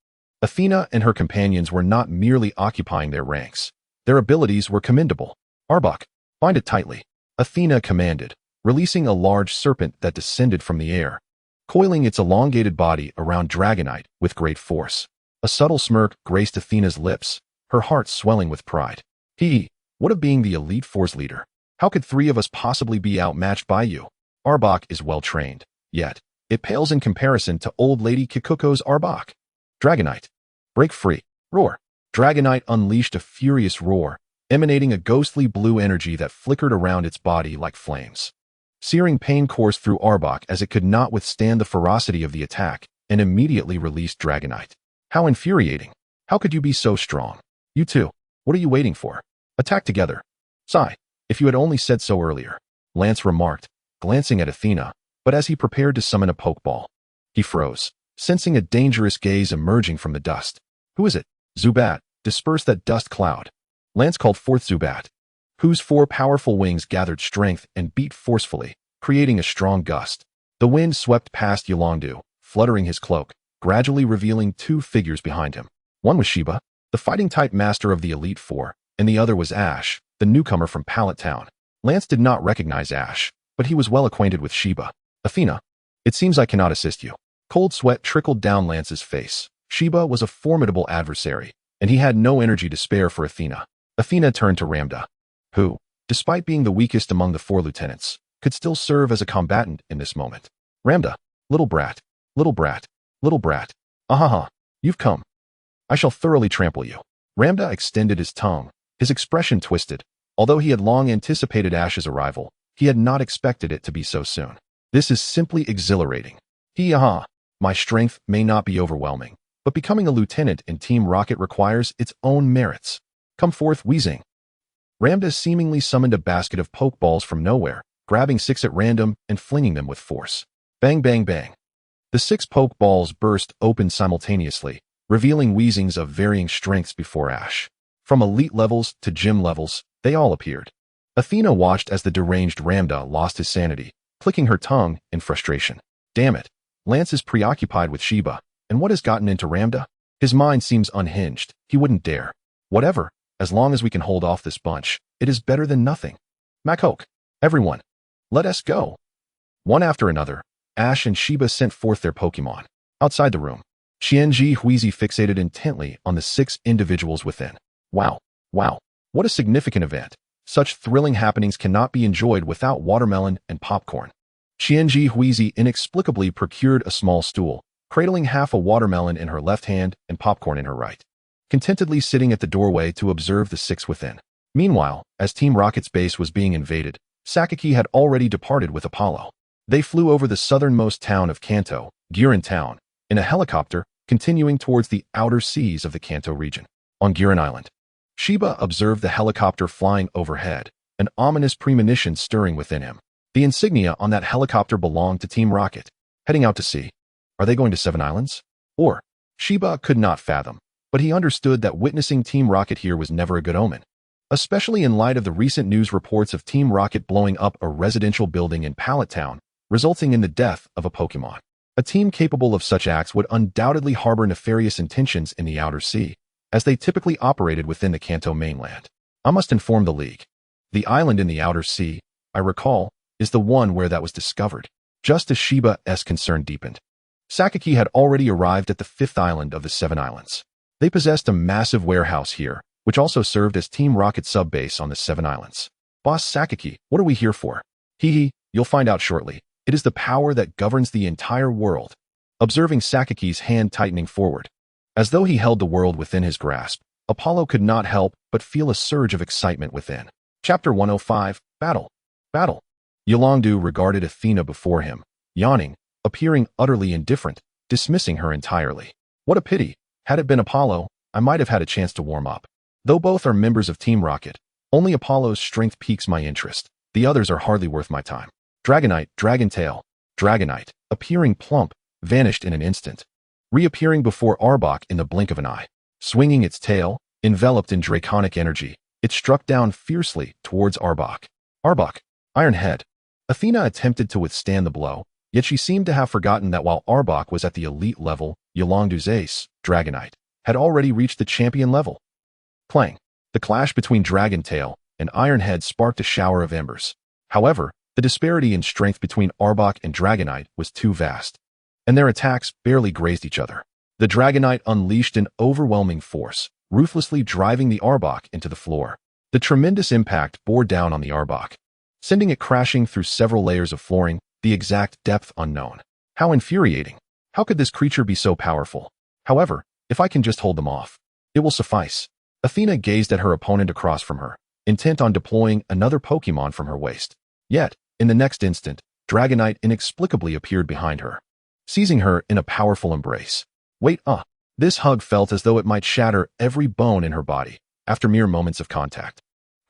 Athena and her companions were not merely occupying their ranks. Their abilities were commendable. Arbok, bind it tightly. Athena commanded, releasing a large serpent that descended from the air, coiling its elongated body around Dragonite with great force. A subtle smirk graced Athena's lips, her heart swelling with pride. What of being the Elite Four's leader? How could 3 of us possibly be outmatched by you? Arbok is well trained, yet it pales in comparison to old lady Kikuko's Arbok. Dragonite, break free, roar. Dragonite unleashed a furious roar, emanating a ghostly blue energy that flickered around its body like flames. Searing pain coursed through Arbok as it could not withstand the ferocity of the attack and immediately released Dragonite. How infuriating. How could you be so strong? You two, what are you waiting for? Attack together. Sigh, if you had only said so earlier, Lance remarked, glancing at Athena, but as he prepared to summon a Pokeball, he froze, sensing a dangerous gaze emerging from the dust. Who is it? Zubat, disperse that dust cloud. Lance called forth Zubat, whose 4 powerful wings gathered strength and beat forcefully, creating a strong gust. The wind swept past Yolondu, fluttering his cloak, gradually revealing 2 figures behind him. One was Sheba, the fighting-type master of the Elite Four, and the other was Ash, the newcomer from Pallet Town. Lance did not recognize Ash, but he was well acquainted with Sheba. Athena, it seems I cannot assist you. Cold sweat trickled down Lance's face. Sheba was a formidable adversary, and he had no energy to spare for Athena. Athena turned to Lambda, who, despite being the weakest among the 4 lieutenants, could still serve as a combatant in this moment. Lambda, little brat, little brat, little brat. Ahaha, you've come. I shall thoroughly trample you. Lambda extended his tongue, his expression twisted. Although he had long anticipated Ash's arrival, he had not expected it to be so soon. This is simply exhilarating. My strength may not be overwhelming, but becoming a lieutenant in Team Rocket requires its own merits. Come forth, Weezing. Lambda seemingly summoned a basket of Pokeballs from nowhere, grabbing 6 at random and flinging them with force. Bang, bang, bang. The 6 Pokeballs burst open simultaneously, revealing Weezings of varying strengths before Ash. From elite levels to gym levels, they all appeared. Athena watched as the deranged Lambda lost his sanity, clicking her tongue in frustration. Damn it. Lance is preoccupied with Sheba, and what has gotten into Lambda? His mind seems unhinged. He wouldn't dare. Whatever, as long as we can hold off this bunch, it is better than nothing. Makok, everyone, let us go. One after another, Ash and Sheba sent forth their Pokemon. Outside the room, Qianji Huizi fixated intently on the 6 individuals within. Wow, what a significant event. Such thrilling happenings cannot be enjoyed without watermelon and popcorn. Qianji Huizi inexplicably procured a small stool, cradling half a watermelon in her left hand and popcorn in her right, contentedly sitting at the doorway to observe the 6 within. Meanwhile, as Team Rocket's base was being invaded, Sakaki had already departed with Apollo. They flew over the southernmost town of Kanto, Gurin Town, in a helicopter, continuing towards the outer seas of the Kanto region. On Gurin Island, Sheba observed the helicopter flying overhead, an ominous premonition stirring within him. The insignia on that helicopter belonged to Team Rocket. Heading out to sea. Are they going to 7 Islands? Or? Sheba could not fathom, but he understood that witnessing Team Rocket here was never a good omen, especially in light of the recent news reports of Team Rocket blowing up a residential building in Pallet Town, resulting in the death of a Pokemon. A team capable of such acts would undoubtedly harbor nefarious intentions in the outer sea, as they typically operated within the Kanto mainland. I must inform the League. The island in the outer sea, I recall, is the one where that was discovered. Just as Sheba's concern deepened, Sakaki had already arrived at the 5th island of the 7 islands. They possessed a massive warehouse here, which also served as Team Rocket sub-base on the 7 islands. Boss Sakaki, what are we here for? You'll find out shortly. It is the power that governs the entire world. Observing Sakaki's hand tightening forward, as though he held the world within his grasp, Apollo could not help but feel a surge of excitement within. Chapter 105, Battle. Yolondu regarded Athena before him, yawning, appearing utterly indifferent, dismissing her entirely. What a pity. Had it been Apollo, I might have had a chance to warm up. Though both are members of Team Rocket, only Apollo's strength piques my interest. The others are hardly worth my time. Dragonite, Dragontail. Dragonite, appearing plump, vanished in an instant, reappearing before Arbok in the blink of an eye. Swinging its tail, enveloped in draconic energy, it struck down fiercely towards Arbok. Arbok, Iron Head. Athena attempted to withstand the blow, yet she seemed to have forgotten that while Arbok was at the elite level, Yolondu's ace, Dragonite, had already reached the champion level. Clang! The clash between Dragontail and Iron Head sparked a shower of embers. However, the disparity in strength between Arbok and Dragonite was too vast, and their attacks barely grazed each other. The Dragonite unleashed an overwhelming force, ruthlessly driving the Arbok into the floor. The tremendous impact bore down on the Arbok, sending it crashing through several layers of flooring, the exact depth unknown. How infuriating! How could this creature be so powerful? However, if I can just hold them off, it will suffice. Athena gazed at her opponent across from her, intent on deploying another Pokémon from her waist. Yet, in the next instant, Dragonite inexplicably appeared behind her, seizing her in a powerful embrace. Wait, this hug felt as though it might shatter every bone in her body after mere moments of contact.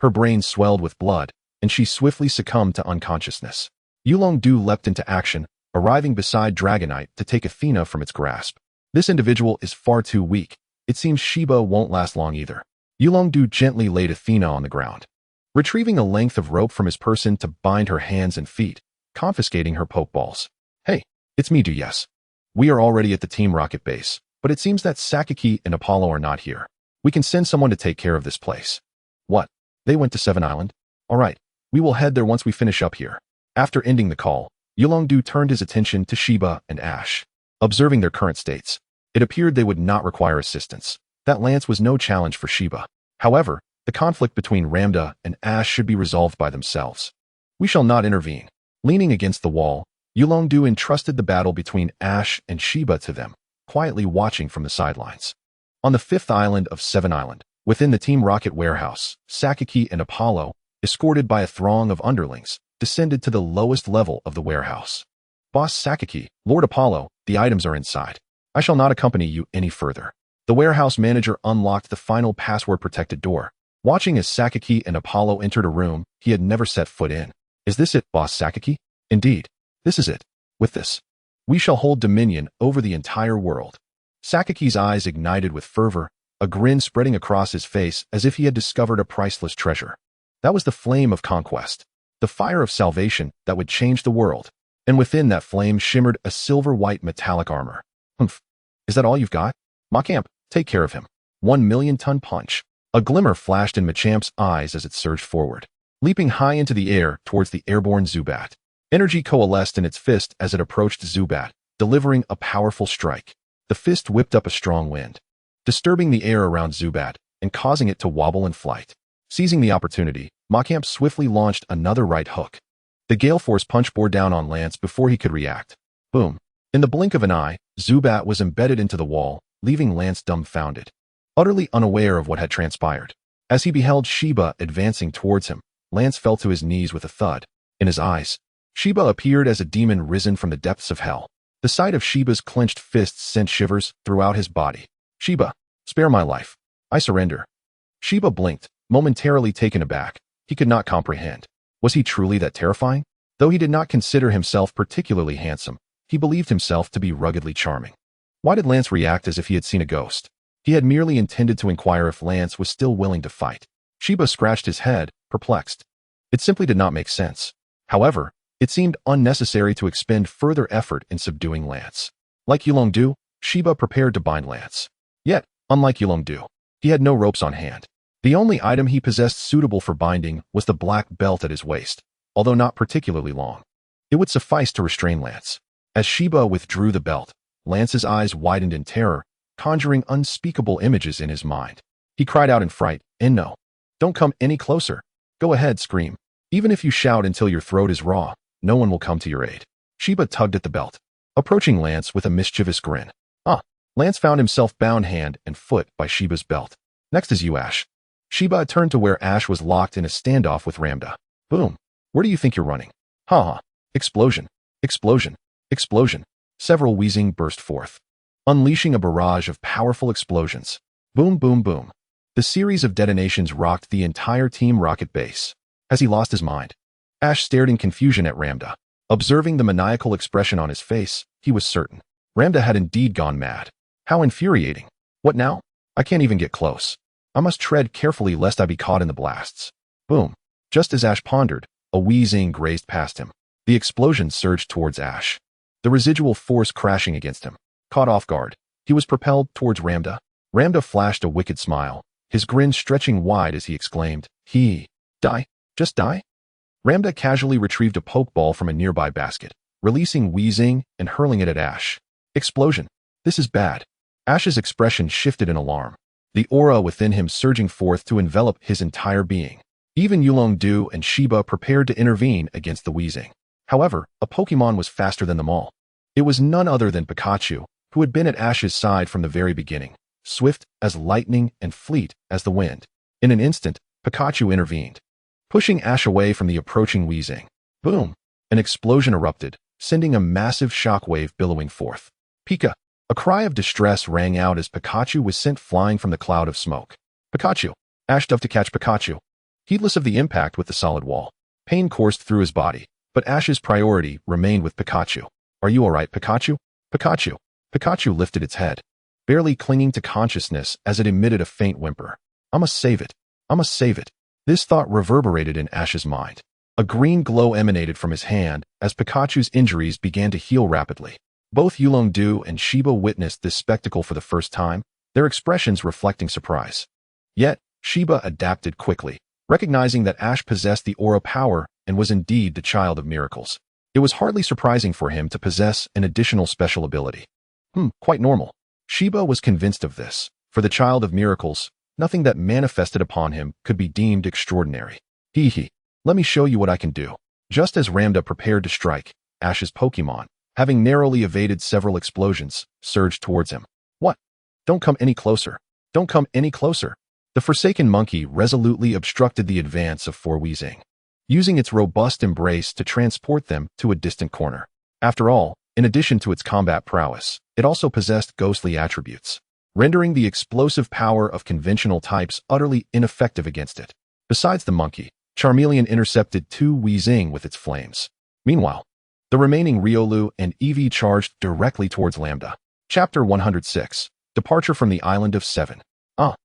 Her brain swelled with blood, and she swiftly succumbed to unconsciousness. Yulong-Du leapt into action, arriving beside Dragonite to take Athena from its grasp. This individual is far too weak. It seems Sheba won't last long either. Yulong-Du gently laid Athena on the ground, retrieving a length of rope from his person to bind her hands and feet, confiscating her pokeballs. Hey, it's me, yes. We are already at the Team Rocket base, but it seems that Sakaki and Apollo are not here. We can send someone to take care of this place. What? They went to Seven Island? All right, we will head there once we finish up here. After ending the call, Yulong-Du turned his attention to Sheba and Ash. Observing their current states, it appeared they would not require assistance. That lance was no challenge for Sheba. However, the conflict between Lambda and Ash should be resolved by themselves. We shall not intervene. Leaning against the wall, Yulong-Du entrusted the battle between Ash and Sheba to them, quietly watching from the sidelines. On the fifth island of Seven Island, within the Team Rocket warehouse, Sakaki and Apollo, escorted by a throng of underlings, descended to the lowest level of the warehouse. Boss Sakaki, Lord Apollo, the items are inside. I shall not accompany you any further. The warehouse manager unlocked the final password-protected door. Watching as Sakaki and Apollo entered a room he had never set foot in. Is this it, Boss Sakaki? Indeed, this is it. With this, we shall hold dominion over the entire world. Sakaki's eyes ignited with fervor, a grin spreading across his face as if he had discovered a priceless treasure. That was the flame of conquest, the fire of salvation that would change the world, and within that flame shimmered a silver-white metallic armor. Humph. Is that all you've got? Machamp, take care of him. 1,000,000-ton punch. A glimmer flashed in Machamp's eyes as it surged forward, leaping high into the air towards the airborne Zubat. Energy coalesced in its fist as it approached Zubat, delivering a powerful strike. The fist whipped up a strong wind, disturbing the air around Zubat and causing it to wobble in flight. Seizing the opportunity, Machamp swiftly launched another right hook. The Gale Force punch bore down on Lance before he could react. Boom. In the blink of an eye, Zubat was embedded into the wall, leaving Lance dumbfounded, utterly unaware of what had transpired. As he beheld Sheba advancing towards him, Lance fell to his knees with a thud. In his eyes, Sheba appeared as a demon risen from the depths of hell. The sight of Sheba's clenched fists sent shivers throughout his body. Sheba, spare my life. I surrender. Sheba blinked, momentarily taken aback. He could not comprehend. Was he truly that terrifying? Though he did not consider himself particularly handsome, he believed himself to be ruggedly charming. Why did Lance react as if he had seen a ghost? He had merely intended to inquire if Lance was still willing to fight. Sheba scratched his head, perplexed. It simply did not make sense. However, it seemed unnecessary to expend further effort in subduing Lance. Like Yulong-Du, Sheba prepared to bind Lance. Yet, unlike Yulong-Du, he had no ropes on hand. The only item he possessed suitable for binding was the black belt at his waist, although not particularly long. It would suffice to restrain Lance. As Sheba withdrew the belt, Lance's eyes widened in terror, conjuring unspeakable images in his mind. He cried out in fright, "No! Don't come any closer! Go ahead, scream. Even if you shout until your throat is raw, no one will come to your aid." Sheba tugged at the belt, approaching Lance with a mischievous grin. Lance found himself bound hand and foot by Sheba's belt. "Next is you, Ash." Sheba turned to where Ash was locked in a standoff with Lambda. "Boom. Where do you think you're running?" "Ha ha. Explosion. Explosion. Explosion." Several wheezing burst forth, unleashing a barrage of powerful explosions. Boom, boom, boom. The series of detonations rocked the entire Team Rocket base. Has he lost his mind? Ash stared in confusion at Lambda. Observing the maniacal expression on his face, he was certain. Lambda had indeed gone mad. How infuriating. What now? I can't even get close. I must tread carefully lest I be caught in the blasts. Boom. Just as Ash pondered, a wheezing grazed past him. The explosion surged towards Ash, the residual force crashing against him. Caught off guard, he was propelled towards Lambda. Lambda flashed a wicked smile, his grin stretching wide as he exclaimed, "He, die? Just die?" Lambda casually retrieved a Pokeball from a nearby basket, releasing wheezing and hurling it at Ash. Explosion. This is bad. Ash's expression shifted in alarm, the aura within him surging forth to envelop his entire being. Even Yulong-Du and Shiba prepared to intervene against the wheezing. However, a Pokemon was faster than them all. It was none other than Pikachu, who had been at Ash's side from the very beginning, swift as lightning and fleet as the wind. In an instant, Pikachu intervened, pushing Ash away from the approaching wheezing. Boom! An explosion erupted, sending a massive shockwave billowing forth. Pika! A cry of distress rang out as Pikachu was sent flying from the cloud of smoke. Pikachu! Ash dove to catch Pikachu. Heedless of the impact with the solid wall, pain coursed through his body, but Ash's priority remained with Pikachu. Are you alright, Pikachu? Pikachu! Pikachu lifted its head, barely clinging to consciousness as it emitted a faint whimper. I must save it. I must save it. This thought reverberated in Ash's mind. A green glow emanated from his hand as Pikachu's injuries began to heal rapidly. Both Yulong-Du and Shiba witnessed this spectacle for the first time, their expressions reflecting surprise. Yet, Shiba adapted quickly, recognizing that Ash possessed the aura power and was indeed the child of miracles. It was hardly surprising for him to possess an additional special ability. Quite normal. Shiba was convinced of this. For the child of miracles, nothing that manifested upon him could be deemed extraordinary. Hee. Let me show you what I can do. Just as Lambda prepared to strike, Ash's Pokemon, having narrowly evaded several explosions, surged towards him. What? Don't come any closer. Don't come any closer. The Forsaken Monkey resolutely obstructed the advance of Wheezing, using its robust embrace to transport them to a distant corner. After all, in addition to its combat prowess, it also possessed ghostly attributes, rendering the explosive power of conventional types utterly ineffective against it. Besides the monkey, Charmeleon intercepted two Wheezing with its flames. Meanwhile, the remaining Riolu and Eevee charged directly towards Lambda. Chapter 106. Departure from the Island of Seven. Ugh.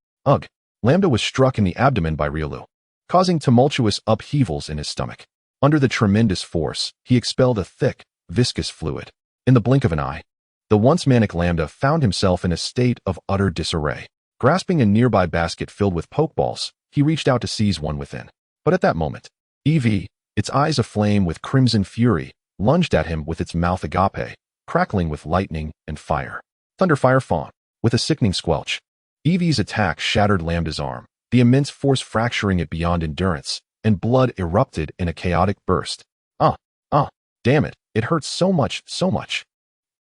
Lambda was struck in the abdomen by Riolu, causing tumultuous upheavals in his stomach. Under the tremendous force, he expelled a thick, viscous fluid. In the blink of an eye, the once manic Lambda found himself in a state of utter disarray. Grasping a nearby basket filled with Pokeballs, he reached out to seize one within. But at that moment, Eevee, its eyes aflame with crimson fury, lunged at him with its mouth agape, crackling with lightning and fire. Thunderfire Fawn. With a sickening squelch, Eevee's attack shattered Lambda's arm, the immense force fracturing it beyond endurance, and blood erupted in a chaotic burst. Damn it, it hurts so much.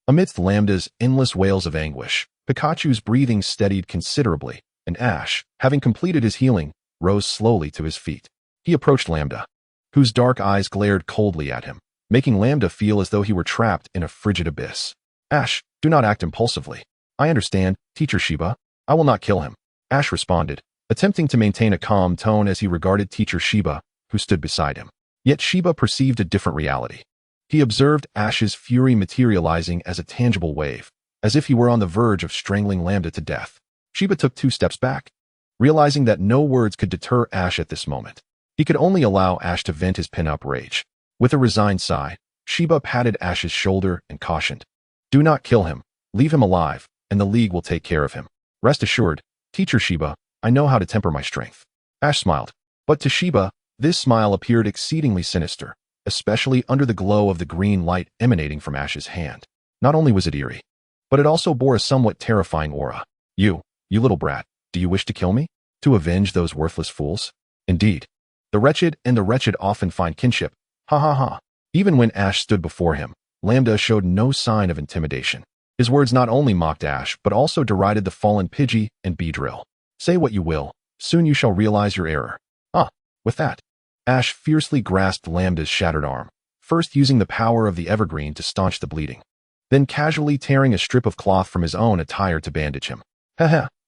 Amidst Lambda's endless wails of anguish, Pikachu's breathing steadied considerably, and Ash, having completed his healing, rose slowly to his feet. He approached Lambda, whose dark eyes glared coldly at him, making Lambda feel as though he were trapped in a frigid abyss. Ash, do not act impulsively. I understand, Teacher Shiba. I will not kill him. Ash responded, attempting to maintain a calm tone as he regarded Teacher Shiba, who stood beside him. Yet Shiba perceived a different reality. He observed Ash's fury materializing as a tangible wave, as if he were on the verge of strangling Lambda to death. Shiba took 2 steps back, realizing that no words could deter Ash at this moment. He could only allow Ash to vent his pent-up rage. With a resigned sigh, Shiba patted Ash's shoulder and cautioned, do not kill him. Leave him alive, and the League will take care of him. Rest assured, Teacher Shiba, I know how to temper my strength. Ash smiled, but to Shiba, this smile appeared exceedingly sinister, especially under the glow of the green light emanating from Ash's hand. Not only was it eerie, but it also bore a somewhat terrifying aura. You little brat, do you wish to kill me? To avenge those worthless fools? Indeed. The wretched and the wretched often find kinship. Ha. Even when Ash stood before him, Lambda showed no sign of intimidation. His words not only mocked Ash, but also derided the fallen Pidgey and Beedrill. Say what you will, soon you shall realize your error. With that, Ash fiercely grasped Lambda's shattered arm, first using the power of the evergreen to staunch the bleeding, then casually tearing a strip of cloth from his own attire to bandage him.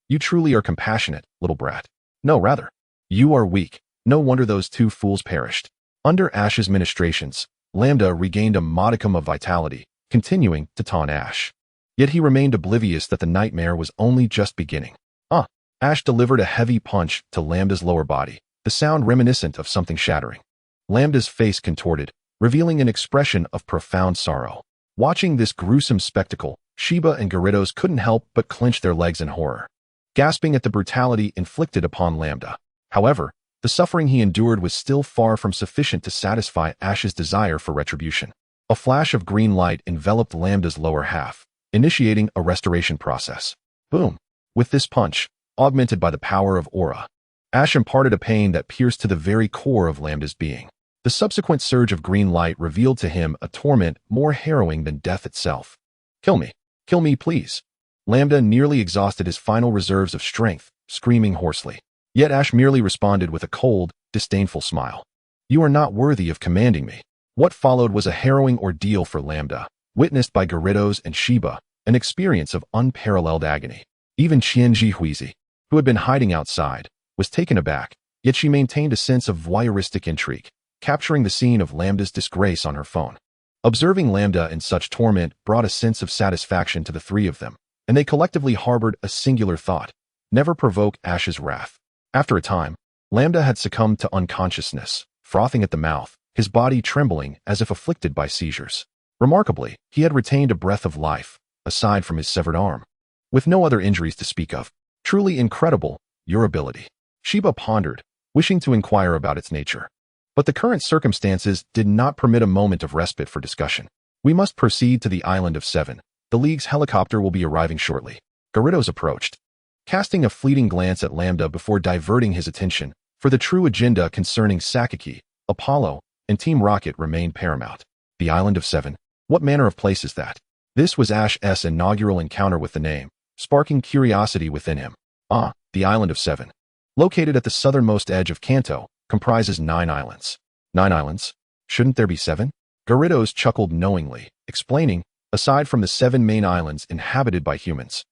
You truly are compassionate, little brat. No, rather, you are weak. No wonder those 2 fools perished. Under Ash's ministrations, Lambda regained a modicum of vitality, continuing to taunt Ash. Yet he remained oblivious that the nightmare was only just beginning. Ash delivered a heavy punch to Lambda's lower body, the sound reminiscent of something shattering. Lambda's face contorted, revealing an expression of profound sorrow. Watching this gruesome spectacle, Shiba and Gyarados couldn't help but clench their legs in horror, gasping at the brutality inflicted upon Lambda. However, The suffering he endured was still far from sufficient to satisfy Ash's desire for retribution. A flash of green light enveloped Lambda's lower half, initiating a restoration process. Boom! With this punch, augmented by the power of aura, Ash imparted a pain that pierced to the very core of Lambda's being. The subsequent surge of green light revealed to him a torment more harrowing than death itself. Kill me. Kill me, please. Lambda nearly exhausted his final reserves of strength, screaming hoarsely. Yet Ash merely responded with a cold, disdainful smile. You are not worthy of commanding me. What followed was a harrowing ordeal for Lambda, witnessed by Gyarados and Shiba, an experience of unparalleled agony. Even Qianji Huizi, who had been hiding outside, was taken aback, yet she maintained a sense of voyeuristic intrigue, capturing the scene of Lambda's disgrace on her phone. Observing Lambda in such torment brought a sense of satisfaction to the three of them, and they collectively harbored a singular thought: never provoke Ash's wrath. After a time, Lambda had succumbed to unconsciousness, frothing at the mouth, his body trembling as if afflicted by seizures. Remarkably, he had retained a breath of life, aside from his severed arm, with no other injuries to speak of. Truly incredible, your ability. Shiba pondered, wishing to inquire about its nature. But the current circumstances did not permit a moment of respite for discussion. We must proceed to the Island of Seven. The League's helicopter will be arriving shortly. Gyarados approached, casting a fleeting glance at Lambda before diverting his attention, for the true agenda concerning Sakaki, Apollo, and Team Rocket remained paramount. The Island of Seven? What manner of place is that? This was Ash's inaugural encounter with the name, sparking curiosity within him. The Island of Seven. Located at the southernmost edge of Kanto, comprises 9 islands. 9 islands? Shouldn't there be 7? Gyarados chuckled knowingly, explaining, aside from the 7 main islands inhabited by humans,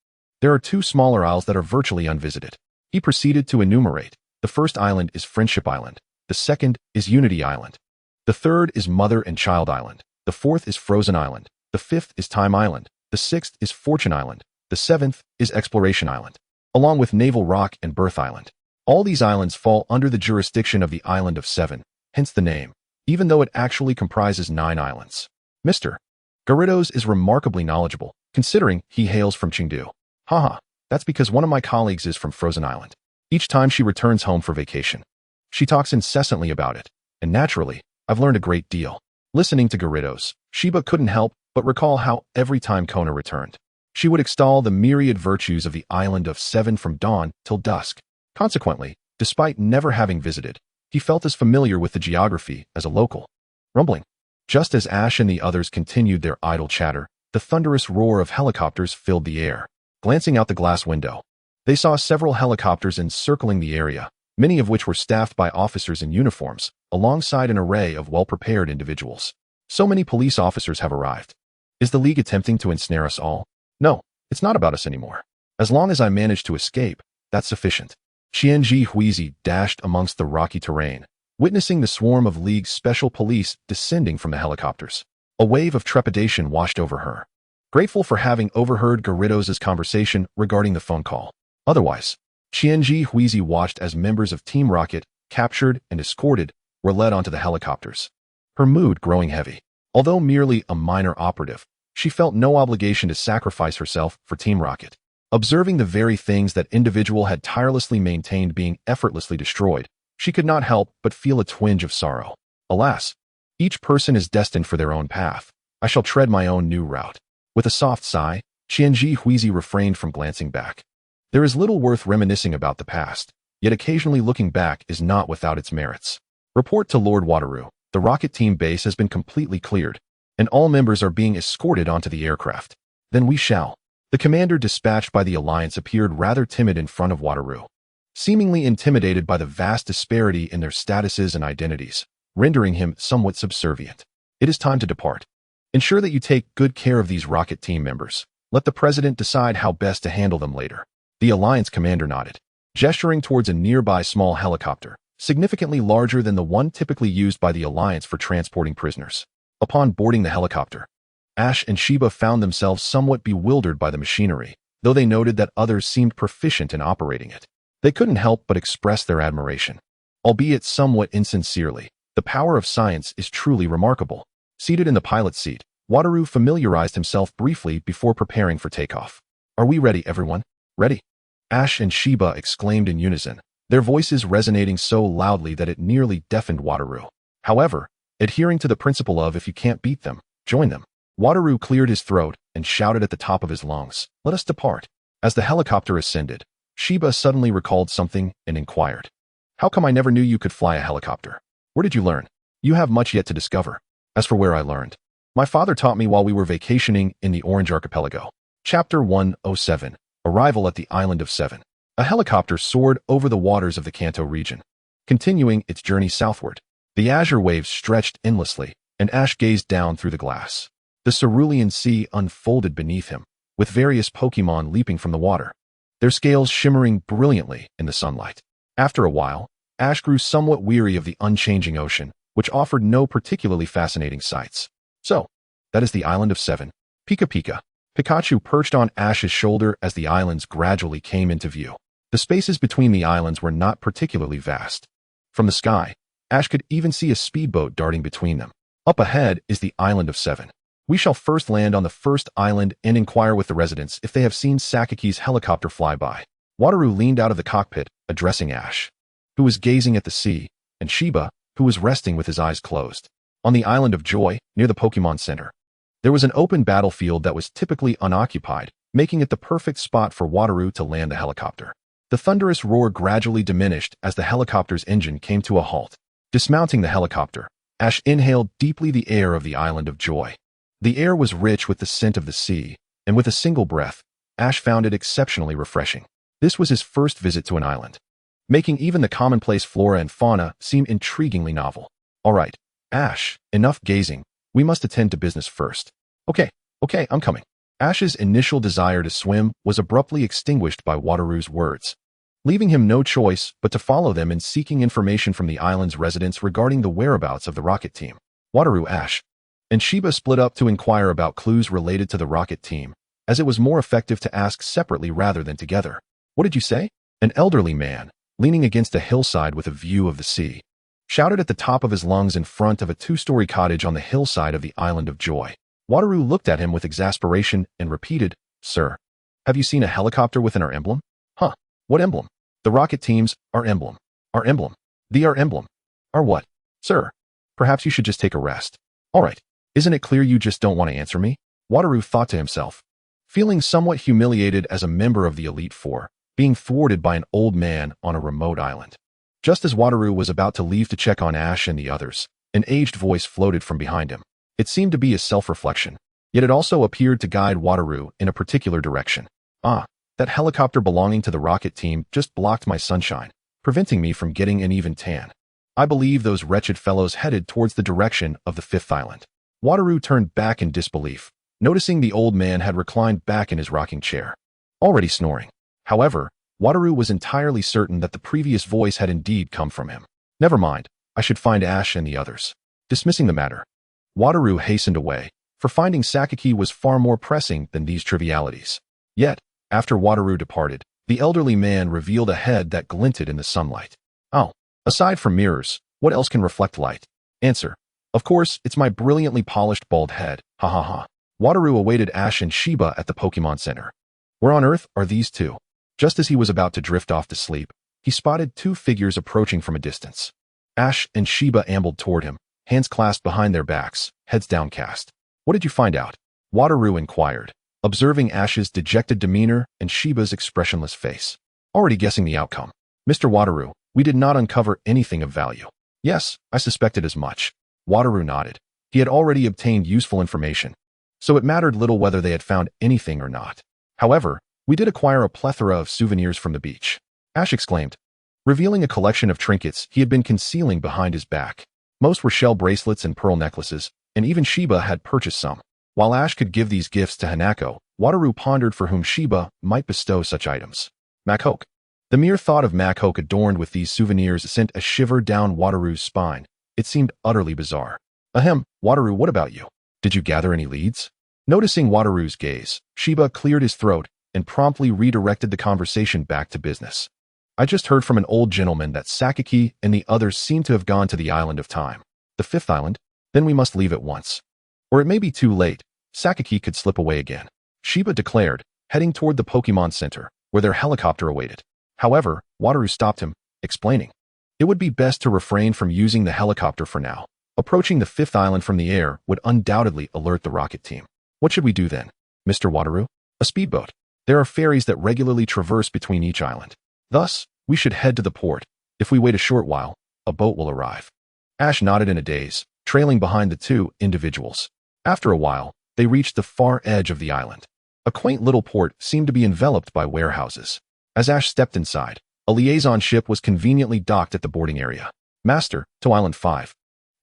there are 2 smaller isles that are virtually unvisited. He proceeded to enumerate. The first island is Friendship Island. The second is Unity Island. The third is Mother and Child Island. The fourth is Frozen Island. The fifth is Time Island. The sixth is Fortune Island. The seventh is Exploration Island, along with Naval Rock and Birth Island. All these islands fall under the jurisdiction of the Island of Seven, hence the name, even though it actually comprises 9 islands. Mr. Gyarados is remarkably knowledgeable, considering he hails from Chengdu. Haha, that's because one of my colleagues is from Frozen Island. Each time she returns home for vacation, she talks incessantly about it, and naturally, I've learned a great deal. Listening to Gyarados, Shiba couldn't help but recall how every time Kona returned, she would extol the myriad virtues of the Island of Seven from dawn till dusk. Consequently, despite never having visited, he felt as familiar with the geography as a local. Rumbling. Just as Ash and the others continued their idle chatter, the thunderous roar of helicopters filled the air. Glancing out the glass window, they saw several helicopters encircling the area, many of which were staffed by officers in uniforms, alongside an array of well-prepared individuals. So many police officers have arrived. Is the League attempting to ensnare us all? No, it's not about us anymore. As long as I manage to escape, that's sufficient. Qianji Huizi dashed amongst the rocky terrain, witnessing the swarm of League's special police descending from the helicopters. A wave of trepidation washed over her, grateful for having overheard Gyarados' conversation regarding the phone call. Otherwise, Qianji Huizi watched as members of Team Rocket, captured and escorted, were led onto the helicopters. Her mood growing heavy. Although merely a minor operative, she felt no obligation to sacrifice herself for Team Rocket. Observing the very things that individual had tirelessly maintained being effortlessly destroyed, she could not help but feel a twinge of sorrow. Alas, each person is destined for their own path. I shall tread my own new route. With a soft sigh, Qianji Huizi refrained from glancing back. There is little worth reminiscing about the past, yet occasionally looking back is not without its merits. Report to Lord Wataru. The rocket team base has been completely cleared, and all members are being escorted onto the aircraft. Then we shall. The commander dispatched by the Alliance appeared rather timid in front of Wataru, seemingly intimidated by the vast disparity in their statuses and identities, rendering him somewhat subservient. It is time to depart. Ensure that you take good care of these rocket team members. Let the president decide how best to handle them later. The Alliance commander nodded, gesturing towards a nearby small helicopter, significantly larger than the one typically used by the Alliance for transporting prisoners. Upon boarding the helicopter, Ash and Shiba found themselves somewhat bewildered by the machinery, though they noted that others seemed proficient in operating it. They couldn't help but express their admiration. Albeit somewhat insincerely, the power of science is truly remarkable. Seated in the pilot's seat, Wataru familiarized himself briefly before preparing for takeoff. Are we ready, everyone? Ready? Ash and Shiba exclaimed in unison, their voices resonating so loudly that it nearly deafened Wataru. However, adhering to the principle of if you can't beat them, join them, Wataru cleared his throat and shouted at the top of his lungs, "Let us depart." As the helicopter ascended, Shiba suddenly recalled something and inquired, "How come I never knew you could fly a helicopter? Where did you learn? You have much yet to discover." As for where I learned, my father taught me while we were vacationing in the Orange Archipelago. Chapter 107, Arrival at the Island of Seven. A helicopter soared over the waters of the Kanto region, continuing its journey southward. The azure waves stretched endlessly, and Ash gazed down through the glass. The cerulean sea unfolded beneath him, with various Pokémon leaping from the water, their scales shimmering brilliantly in the sunlight. After a while, Ash grew somewhat weary of the unchanging ocean, which offered no particularly fascinating sights. So, that is the Island of Seven. Pika Pika. Pikachu perched on Ash's shoulder as the islands gradually came into view. The spaces between the islands were not particularly vast. From the sky, Ash could even see a speedboat darting between them. Up ahead is the Island of Seven. We shall first land on the first island and inquire with the residents if they have seen Sakiki's helicopter fly by. Wataru leaned out of the cockpit, addressing Ash, who was gazing at the sea, and Shiba, who was resting with his eyes closed. On the Island of Joy, near the Pokémon Center, there was an open battlefield that was typically unoccupied, making it the perfect spot for Wataru to land the helicopter. The thunderous roar gradually diminished as the helicopter's engine came to a halt. Dismounting the helicopter, Ash inhaled deeply the air of the Island of Joy. The air was rich with the scent of the sea, and with a single breath, Ash found it exceptionally refreshing. This was his first visit to an island, making even the commonplace flora and fauna seem intriguingly novel. All right, Ash, enough gazing. We must attend to business first. Okay, I'm coming. Ash's initial desire to swim was abruptly extinguished by Wataru's words, leaving him no choice but to follow them in seeking information from the island's residents regarding the whereabouts of the rocket team. Wataru, Ash, and Shiba split up to inquire about clues related to the rocket team, as it was more effective to ask separately rather than together. What did you say? An elderly man, leaning against a hillside with a view of the sea, shouted at the top of his lungs in front of a two-story cottage on the hillside of the Island of Joy. Wataru looked at him with exasperation and repeated, "Sir, have you seen a helicopter within our emblem?" "Huh? What emblem?" "The rocket team's, our emblem." "Our emblem? Our emblem? Our what?" "Sir, perhaps you should just take a rest." "All right, isn't it clear you just don't want to answer me?" Wataru thought to himself, feeling somewhat humiliated as a member of the Elite Four, being thwarted by an old man on a remote island. Just as Wataru was about to leave to check on Ash and the others, an aged voice floated from behind him. It seemed to be a self-reflection, yet it also appeared to guide Wataru in a particular direction. "Ah, that helicopter belonging to the rocket team just blocked my sunshine, preventing me from getting an even tan. I believe those wretched fellows headed towards the direction of the fifth island." Wataru turned back in disbelief, noticing the old man had reclined back in his rocking chair, already snoring. However, Wataru was entirely certain that the previous voice had indeed come from him. "Never mind, I should find Ash and the others." Dismissing the matter, Wataru hastened away, for finding Sakaki was far more pressing than these trivialities. Yet, after Wataru departed, the elderly man revealed a head that glinted in the sunlight. "Oh, aside from mirrors, what else can reflect light?" Answer: "Of course, it's my brilliantly polished bald head. Ha ha ha." Wataru awaited Ash and Shiba at the Pokémon Center. Where on earth are these two? Just as he was about to drift off to sleep, he spotted two figures approaching from a distance. Ash and Shiba ambled toward him, hands clasped behind their backs, heads downcast. "What did you find out?" Wataru inquired, observing Ash's dejected demeanor and Shiba's expressionless face. Already guessing the outcome. "Mr. Wataru, we did not uncover anything of value." "Yes, I suspected as much." Wataru nodded. He had already obtained useful information, so it mattered little whether they had found anything or not. "However, we did acquire a plethora of souvenirs from the beach," Ash exclaimed, revealing a collection of trinkets he had been concealing behind his back. Most were shell bracelets and pearl necklaces, and even Shiba had purchased some. While Ash could give these gifts to Hanako, Wataru pondered for whom Shiba might bestow such items. Makoke. The mere thought of Makoke adorned with these souvenirs sent a shiver down Wataru's spine. It seemed utterly bizarre. "Ahem, Wataru, what about you? Did you gather any leads?" Noticing Wataru's gaze, Shiba cleared his throat and promptly redirected the conversation back to business. "I just heard from an old gentleman that Sakaki and the others seem to have gone to the Island of Time." "The fifth island? Then we must leave at once. Or it may be too late. Sakaki could slip away again," Shiba declared, heading toward the Pokémon Center, where their helicopter awaited. However, Wataru stopped him. explaining. It would be best to refrain from using the helicopter for now. Approaching the fifth island from the air would undoubtedly alert the rocket team. What should we do then, Mr. Wataru? A speedboat. There are ferries that regularly traverse between each island. Thus, we should head to the port. If we wait a short while, a boat will arrive. Ash nodded in a daze, trailing behind the two individuals. After a while, they reached the far edge of the island. A quaint little port seemed to be enveloped by warehouses. As Ash stepped inside, a liaison ship was conveniently docked at the boarding area. Master, to Island 5.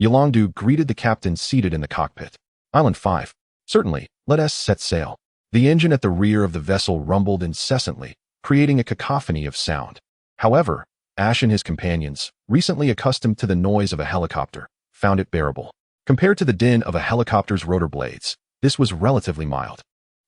Yolongdu greeted the captain seated in the cockpit. Island 5. Certainly, let us set sail. The engine at the rear of the vessel rumbled incessantly, creating a cacophony of sound. However, Ash and his companions, recently accustomed to the noise of a helicopter, found it bearable. Compared to the din of a helicopter's rotor blades, this was relatively mild.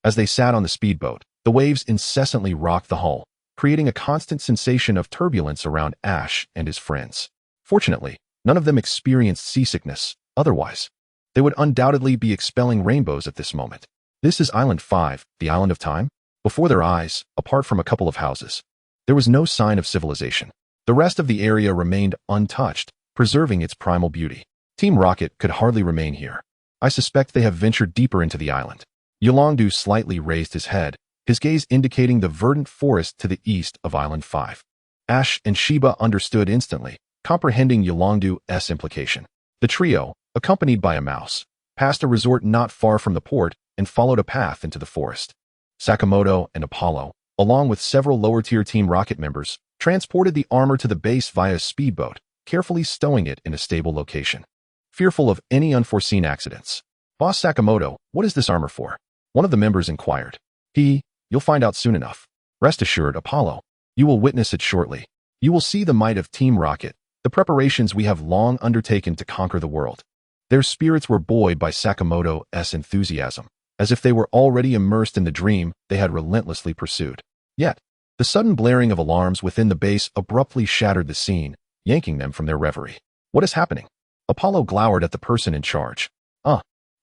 As they sat on the speedboat, the waves incessantly rocked the hull, creating a constant sensation of turbulence around Ash and his friends. Fortunately, none of them experienced seasickness. Otherwise, they would undoubtedly be expelling rainbows at this moment. This is Island 5, the Island of Time. Before their eyes, apart from a couple of houses, there was no sign of civilization. The rest of the area remained untouched, preserving its primal beauty. Team Rocket could hardly remain here. I suspect they have ventured deeper into the island. Yolongdu slightly raised his head, his gaze indicating the verdant forest to the east of Island 5. Ash and Shiba understood instantly, comprehending Yolongdu's implication. The trio, accompanied by a mouse, passed a resort not far from the port and followed a path into the forest. Sakamoto and Apollo, along with several lower-tier Team Rocket members, transported the armor to the base via speedboat, carefully stowing it in a stable location. Fearful of any unforeseen accidents. Boss Sakamoto, what is this armor for? One of the members inquired. You'll find out soon enough. Rest assured, Apollo, you will witness it shortly. You will see the might of Team Rocket, the preparations we have long undertaken to conquer the world. Their spirits were buoyed by Sakamoto's enthusiasm, as if they were already immersed in the dream they had relentlessly pursued. Yet, the sudden blaring of alarms within the base abruptly shattered the scene, yanking them from their reverie. What is happening? Apollo glowered at the person in charge.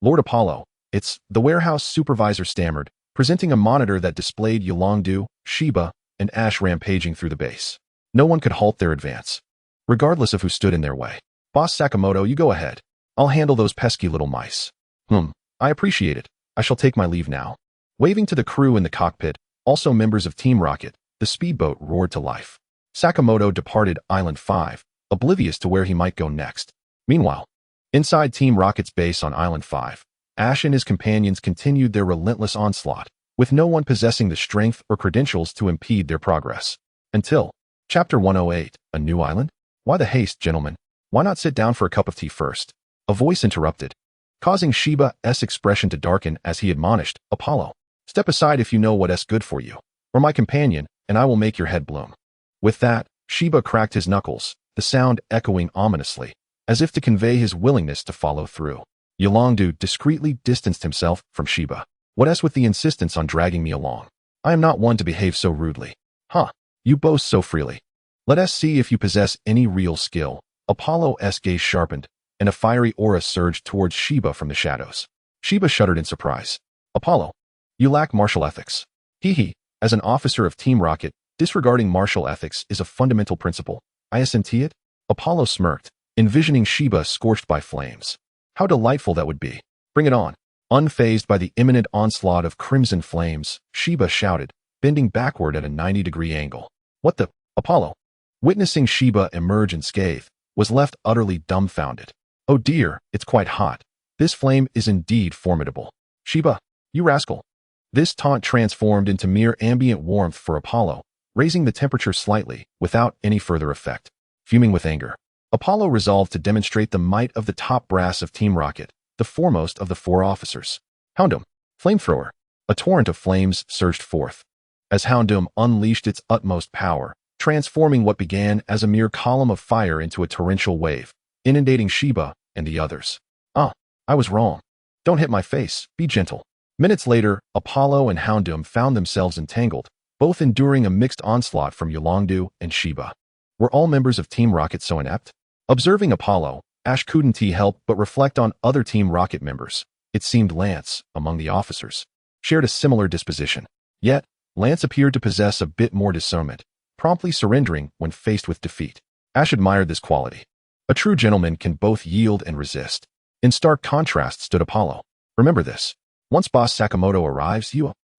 Lord Apollo, it's the warehouse supervisor stammered, presenting a monitor that displayed Yolongdu, Shiba, and Ash rampaging through the base. No one could halt their advance, regardless of who stood in their way. Boss Sakamoto, you go ahead. I'll handle those pesky little mice. I appreciate it. I shall take my leave now. Waving to the crew in the cockpit, also members of Team Rocket, the speedboat roared to life. Sakamoto departed Island 5, oblivious to where he might go next. Meanwhile, inside Team Rocket's base on Island 5, Ash and his companions continued their relentless onslaught, with no one possessing the strength or credentials to impede their progress. Until Chapter 108, A New Island? Why the haste, gentlemen? Why not sit down for a cup of tea first? A voice interrupted, causing Shiba's expression to darken as he admonished, Apollo, step aside if you know what's good for you, or my companion, and I will make your head bloom. With that, Shiba cracked his knuckles, the sound echoing ominously, as if to convey his willingness to follow through. Yolongdu discreetly distanced himself from Shiba. What's with the insistence on dragging me along? I am not one to behave so rudely. You boast so freely. Let us see if you possess any real skill. Apollo's gaze sharpened, and a fiery aura surged towards Shiba from the shadows. Shiba shuddered in surprise. Apollo, you lack martial ethics. As an officer of Team Rocket, disregarding martial ethics is a fundamental principle. I assent it? Apollo smirked, envisioning Shiba scorched by flames. How delightful that would be. Bring it on. Unfazed by the imminent onslaught of crimson flames, Shiba shouted, bending backward at a 90-degree angle. What the? Apollo, witnessing Shiba emerge unscathed, was left utterly dumbfounded. Oh dear, it's quite hot. This flame is indeed formidable. Shiba, you rascal. This taunt transformed into mere ambient warmth for Apollo, raising the temperature slightly, without any further effect. Fuming with anger, Apollo resolved to demonstrate the might of the top brass of Team Rocket, the foremost of the 4 officers. Houndoom, flamethrower. A torrent of flames surged forth, as Houndoom unleashed its utmost power, transforming what began as a mere column of fire into a torrential wave, inundating Shiba and the others. I was wrong. Don't hit my face, be gentle. Minutes later, Apollo and Houndoom found themselves entangled, both enduring a mixed onslaught from Yolongdu and Shiba. Were all members of Team Rocket so inept? Observing Apollo, Ash couldn't help but reflect on other Team Rocket members. It seemed Lance, among the officers, shared a similar disposition. Yet, Lance appeared to possess a bit more discernment, promptly surrendering when faced with defeat. Ash admired this quality. A true gentleman can both yield and resist. In stark contrast stood Apollo. Remember this. Once Boss Sakamoto arrives,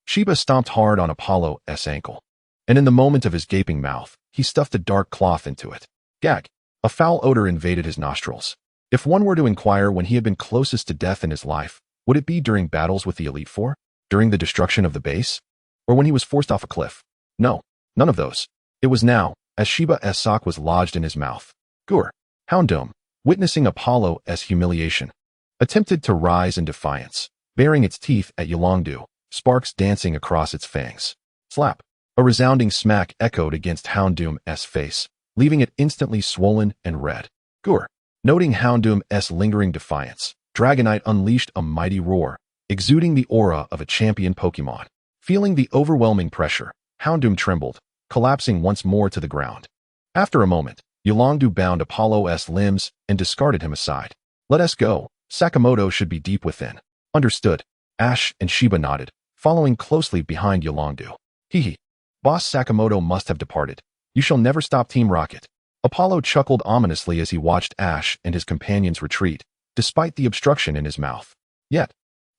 Shiba stomped hard on Apollo's ankle. And in the moment of his gaping mouth, he stuffed a dark cloth into it. Gag. A foul odor invaded his nostrils. If one were to inquire when he had been closest to death in his life, would it be during battles with the Elite Four? During the destruction of the base? Or when he was forced off a cliff? No, none of those. It was now, as Shiba's sock was lodged in his mouth. Gur. Houndoom, witnessing Apollo's humiliation, attempted to rise in defiance, baring its teeth at Yolongdu, sparks dancing across its fangs. Slap. A resounding smack echoed against Houndoom's face, leaving it instantly swollen and red. Gur. Noting Houndoom's lingering defiance, Dragonite unleashed a mighty roar, exuding the aura of a champion Pokémon. Feeling the overwhelming pressure, Houndoom trembled, collapsing once more to the ground. After a moment, Yolongdu bound Apollo's limbs and discarded him aside. Let us go. Sakamoto should be deep within. Understood. Ash and Shiba nodded, following closely behind Yolongdu. Hee. Boss Sakamoto must have departed. You shall never stop Team Rocket. Apollo chuckled ominously as he watched Ash and his companions retreat, despite the obstruction in his mouth. Yet,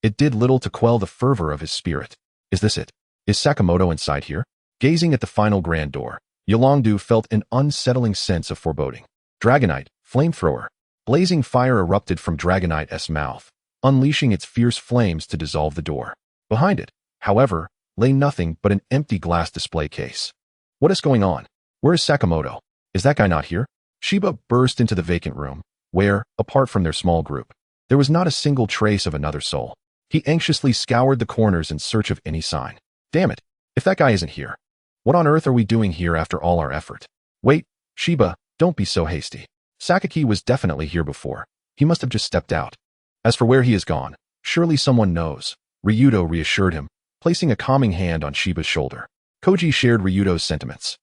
it did little to quell the fervor of his spirit. Is this it? Is Sakamoto inside here? Gazing at the final grand door, Yolongdu felt an unsettling sense of foreboding. Dragonite, flamethrower. Blazing fire erupted from Dragonite's mouth, unleashing its fierce flames to dissolve the door. Behind it, however, lay nothing but an empty glass display case. What is going on? Where is Sakamoto? Is that guy not here? Shiba burst into the vacant room, where, apart from their small group, there was not a single trace of another soul. He anxiously scoured the corners in search of any sign. Damn it, if that guy isn't here. What on earth are we doing here after all our effort? Wait, Shiba, don't be so hasty. Sakaki was definitely here before. He must have just stepped out. As for where he has gone, surely someone knows. Ryudo reassured him, placing a calming hand on Shiba's shoulder. Koji shared Ryudo's sentiments,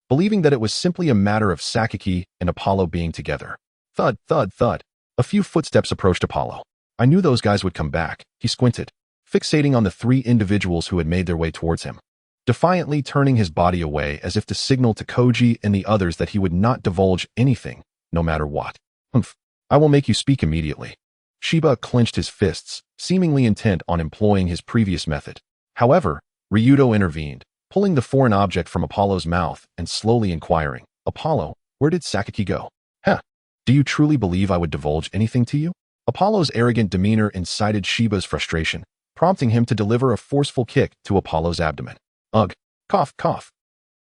believing that it was simply a matter of Sakaki and Apollo being together. Thud, thud, thud. A few footsteps approached Apollo. I knew those guys would come back. He squinted, fixating on the three individuals who had made their way towards him, defiantly turning his body away as if to signal to Koji and the others that he would not divulge anything, no matter what. Humph. I will make you speak immediately. Shiba clenched his fists, seemingly intent on employing his previous method. However, Ryudo intervened, pulling the foreign object from Apollo's mouth and slowly inquiring, Apollo, where did Sakaki go? Huh. Do you truly believe I would divulge anything to you? Apollo's arrogant demeanor incited Shiba's frustration, prompting him to deliver a forceful kick to Apollo's abdomen. Ugh. Cough, cough.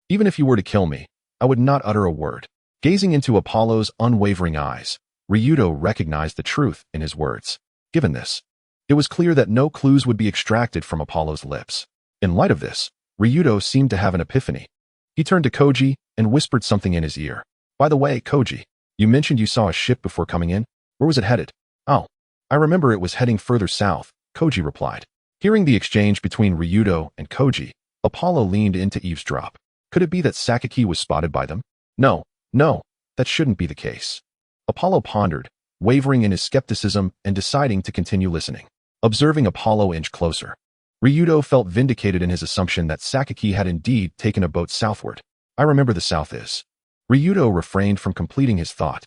Even if you were to kill me, I would not utter a word. Gazing into Apollo's unwavering eyes, Ryudo recognized the truth in his words. Given this, it was clear that no clues would be extracted from Apollo's lips. In light of this, Ryudo seemed to have an epiphany. He turned to Koji and whispered something in his ear. By the way, Koji, you mentioned you saw a ship before coming in. Where was it headed? Oh, I remember it was heading further south, Koji replied. Hearing the exchange between Ryudo and Koji, Apollo leaned in to eavesdrop. Could it be that Sakaki was spotted by them? No, that shouldn't be the case. Apollo pondered, wavering in his skepticism and deciding to continue listening. Observing Apollo inch closer, Ryudo felt vindicated in his assumption that Sakaki had indeed taken a boat southward. I remember the south is. Ryudo refrained from completing his thought,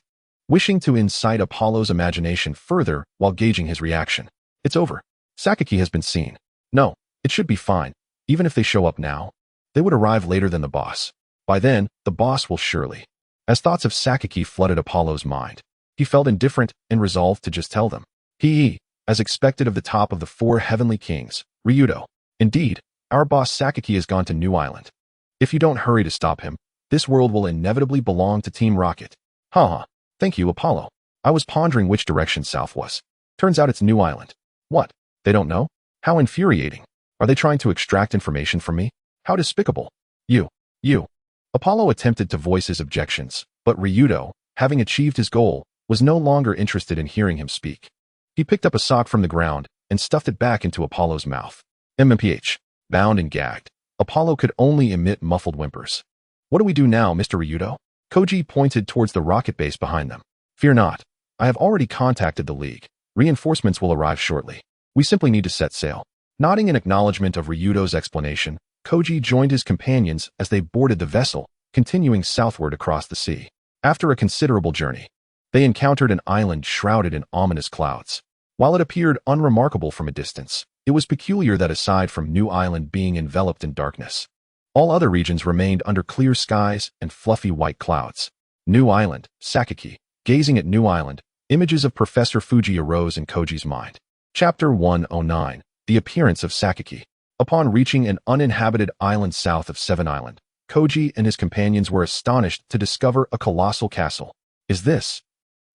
wishing to incite Apollo's imagination further while gauging his reaction. It's over. Sakaki has been seen. No, it should be fine. Even if they show up now, they would arrive later than the boss. By then, the boss will surely. As thoughts of Sakaki flooded Apollo's mind, he felt indifferent and resolved to just tell them. As expected of the top of the four heavenly kings, Ryudo. Indeed, our boss Sakaki has gone to New Island. If you don't hurry to stop him, this world will inevitably belong to Team Rocket. Haha. Thank you, Apollo. I was pondering which direction south was. Turns out it's New Island. What? They don't know? How infuriating. Are they trying to extract information from me? How despicable. You. Apollo attempted to voice his objections, but Ryudo, having achieved his goal, was no longer interested in hearing him speak. He picked up a sock from the ground and stuffed it back into Apollo's mouth. MMPH. Bound and gagged, Apollo could only emit muffled whimpers. What do we do now, Mr. Ryudo? Koji pointed towards the rocket base behind them. Fear not. I have already contacted the League. Reinforcements will arrive shortly. We simply need to set sail. Nodding in acknowledgement of Ryudo's explanation, Koji joined his companions as they boarded the vessel, continuing southward across the sea. After a considerable journey, they encountered an island shrouded in ominous clouds. While it appeared unremarkable from a distance, it was peculiar that aside from New Island being enveloped in darkness, all other regions remained under clear skies and fluffy white clouds. New Island, Sakaki. Gazing at New Island, images of Professor Fuji arose in Koji's mind. Chapter 109. The Appearance of Sakaki. Upon reaching an uninhabited island south of Seven Island, Koji and his companions were astonished to discover a colossal castle. Is this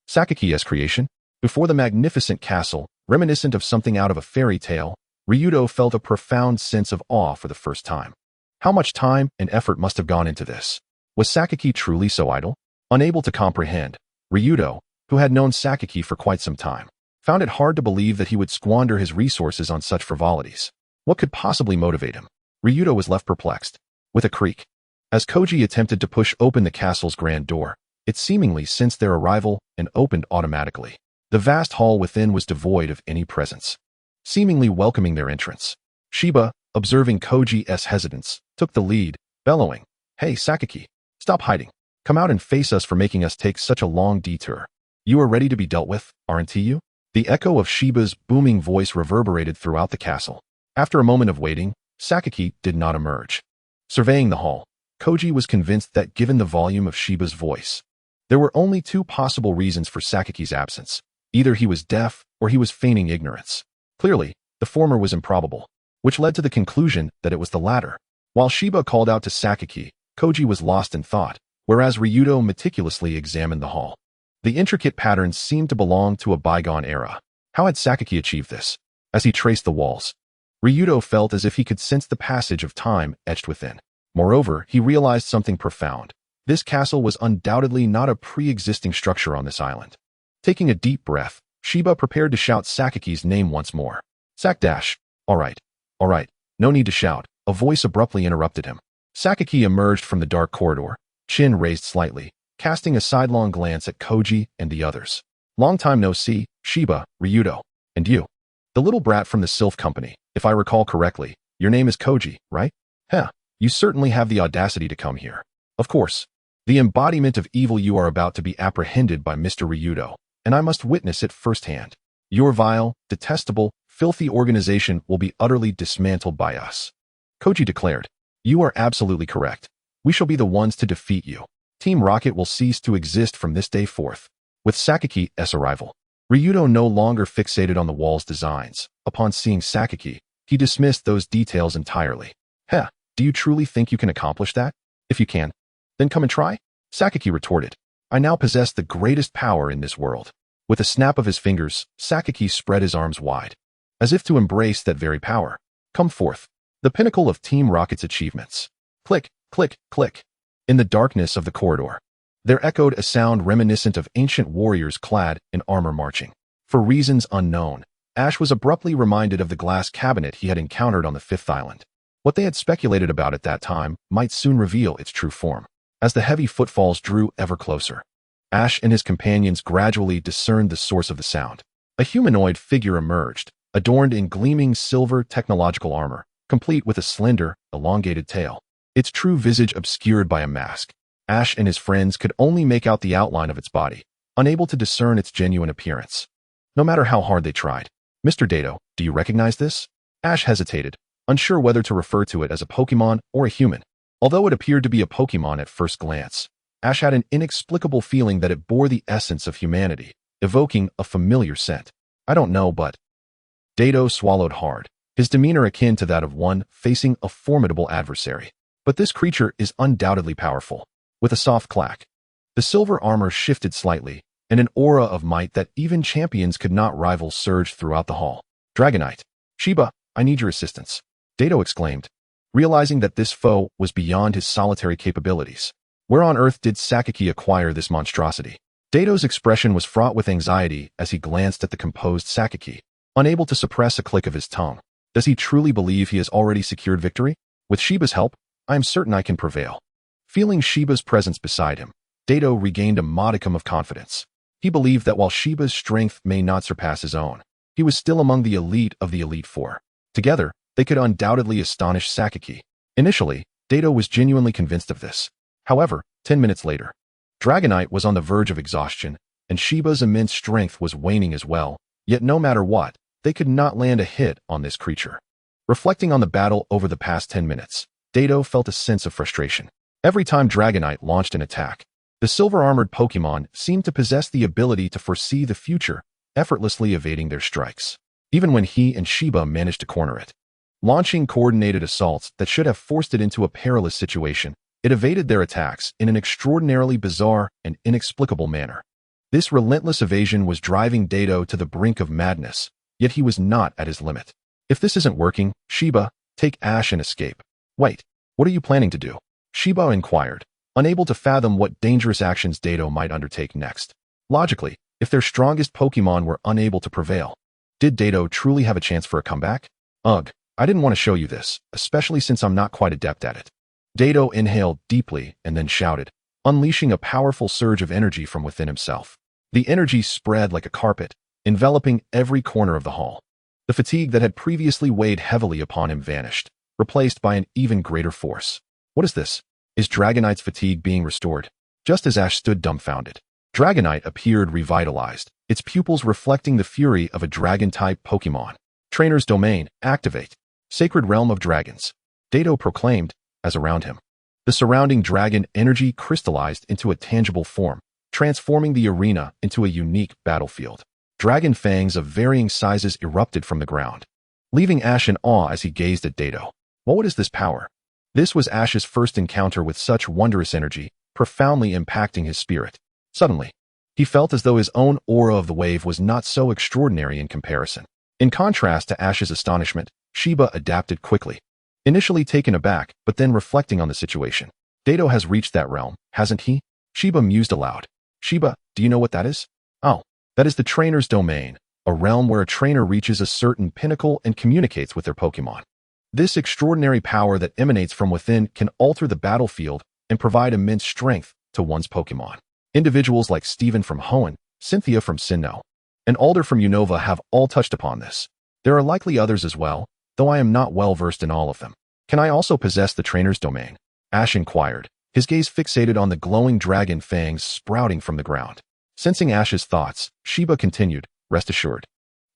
Sakaki's creation? Before the magnificent castle, reminiscent of something out of a fairy tale, Ryudo felt a profound sense of awe for the first time. How much time and effort must have gone into this? Was Sakaki truly so idle? Unable to comprehend, Ryudo, who had known Sakaki for quite some time, found it hard to believe that he would squander his resources on such frivolities. What could possibly motivate him? Ryudo was left perplexed. With a creak, as Koji attempted to push open the castle's grand door, it seemingly sensed their arrival and opened automatically. The vast hall within was devoid of any presence, seemingly welcoming their entrance. Shiba, observing Koji's hesitance, took the lead, bellowing, "Hey, Sakaki, stop hiding. Come out and face us for making us take such a long detour. You are ready to be dealt with, aren't you?" The echo of Shiba's booming voice reverberated throughout the castle. After a moment of waiting, Sakaki did not emerge. Surveying the hall, Koji was convinced that given the volume of Shiba's voice, there were only two possible reasons for Sakaki's absence. Either he was deaf or he was feigning ignorance. Clearly, the former was improbable, which led to the conclusion that it was the latter. While Shiba called out to Sakaki, Koji was lost in thought, whereas Ryudo meticulously examined the hall. The intricate patterns seemed to belong to a bygone era. How had Sakaki achieved this? As he traced the walls, Ryudo felt as if he could sense the passage of time etched within. Moreover, he realized something profound. This castle was undoubtedly not a pre-existing structure on this island. Taking a deep breath, Shiba prepared to shout Sakaki's name once more. Sak-dash. All right. No need to shout. A voice abruptly interrupted him. Sakaki emerged from the dark corridor, chin raised slightly, casting a sidelong glance at Koji and the others. Long time no see, Shiba, Ryudo. And you. The little brat from the Sylph Company. If I recall correctly, your name is Koji, right? Heh, you certainly have the audacity to come here. Of course. The embodiment of evil you are about to be apprehended by Mr. Ryudo, and I must witness it firsthand. Your vile, detestable, filthy organization will be utterly dismantled by us. Koji declared. You are absolutely correct. We shall be the ones to defeat you. Team Rocket will cease to exist from this day forth. With Sakaki's arrival, Ryudo no longer fixated on the wall's designs. Upon seeing Sakaki, he dismissed those details entirely. Heh, do you truly think you can accomplish that? If you can, then come and try? Sakaki retorted. I now possess the greatest power in this world. With a snap of his fingers, Sakaki spread his arms wide, as if to embrace that very power. Come forth. The pinnacle of Team Rocket's achievements. Click, click, click. In the darkness of the corridor, there echoed a sound reminiscent of ancient warriors clad in armor marching. For reasons unknown, Ash was abruptly reminded of the glass cabinet he had encountered on the fifth island. What they had speculated about at that time might soon reveal its true form. As the heavy footfalls drew ever closer, Ash and his companions gradually discerned the source of the sound. A humanoid figure emerged, adorned in gleaming silver technological armor, complete with a slender, elongated tail. Its true visage obscured by a mask. Ash and his friends could only make out the outline of its body, unable to discern its genuine appearance. No matter how hard they tried. Mr. Dato, do you recognize this? Ash hesitated, unsure whether to refer to it as a Pokémon or a human. Although it appeared to be a Pokémon at first glance, Ash had an inexplicable feeling that it bore the essence of humanity, evoking a familiar scent. I don't know, but... Dato swallowed hard, his demeanor akin to that of one facing a formidable adversary. But this creature is undoubtedly powerful. With a soft clack, the silver armor shifted slightly, and an aura of might that even champions could not rival surged throughout the hall. Dragonite. Shiba, I need your assistance. Dato exclaimed, realizing that this foe was beyond his solitary capabilities. Where on earth did Sakaki acquire this monstrosity? Dato's expression was fraught with anxiety as he glanced at the composed Sakaki, unable to suppress a click of his tongue. Does he truly believe he has already secured victory? With Shiba's help, I am certain I can prevail. Feeling Shiba's presence beside him, Dato regained a modicum of confidence. He believed that while Shiba's strength may not surpass his own, he was still among the elite of the Elite Four. Together, they could undoubtedly astonish Sakaki. Initially, Dato was genuinely convinced of this. However, 10 minutes later, Dragonite was on the verge of exhaustion, and Shiba's immense strength was waning as well, yet no matter what, they could not land a hit on this creature. Reflecting on the battle over the past 10 minutes, Dato felt a sense of frustration. Every time Dragonite launched an attack, the silver-armored Pokémon seemed to possess the ability to foresee the future, effortlessly evading their strikes, even when he and Shiba managed to corner it. Launching coordinated assaults that should have forced it into a perilous situation, it evaded their attacks in an extraordinarily bizarre and inexplicable manner. This relentless evasion was driving Dato to the brink of madness, yet he was not at his limit. If this isn't working, Shiba, take Ash and escape. Wait, what are you planning to do? Shiba inquired, unable to fathom what dangerous actions Dato might undertake next. Logically, if their strongest Pokémon were unable to prevail, did Dato truly have a chance for a comeback? Ugh, I didn't want to show you this, especially since I'm not quite adept at it. Dato inhaled deeply and then shouted, unleashing a powerful surge of energy from within himself. The energy spread like a carpet, enveloping every corner of the hall. The fatigue that had previously weighed heavily upon him vanished, replaced by an even greater force. What is this? Is Dragonite's fatigue being restored? Just as Ash stood dumbfounded, Dragonite appeared revitalized, its pupils reflecting the fury of a dragon-type Pokémon. Trainer's Domain, activate. Sacred Realm of Dragons. Dato proclaimed, as around him, the surrounding dragon energy crystallized into a tangible form, transforming the arena into a unique battlefield. Dragon fangs of varying sizes erupted from the ground, leaving Ash in awe as he gazed at Dato. What is this power? This was Ash's first encounter with such wondrous energy, profoundly impacting his spirit. Suddenly, he felt as though his own aura of the wave was not so extraordinary in comparison. In contrast to Ash's astonishment, Shiba adapted quickly. Initially taken aback, but then reflecting on the situation. Dato has reached that realm, hasn't he? Shiba mused aloud. Shiba, do you know what that is? Oh, that is the Trainer's Domain, a realm where a trainer reaches a certain pinnacle and communicates with their Pokémon. This extraordinary power that emanates from within can alter the battlefield and provide immense strength to one's Pokémon. Individuals like Steven from Hoenn, Cynthia from Sinnoh, and Alder from Unova have all touched upon this. There are likely others as well, though I am not well versed in all of them. Can I also possess the Trainer's Domain? Ash inquired, his gaze fixated on the glowing dragon fangs sprouting from the ground. Sensing Ash's thoughts, Shiba continued, rest assured.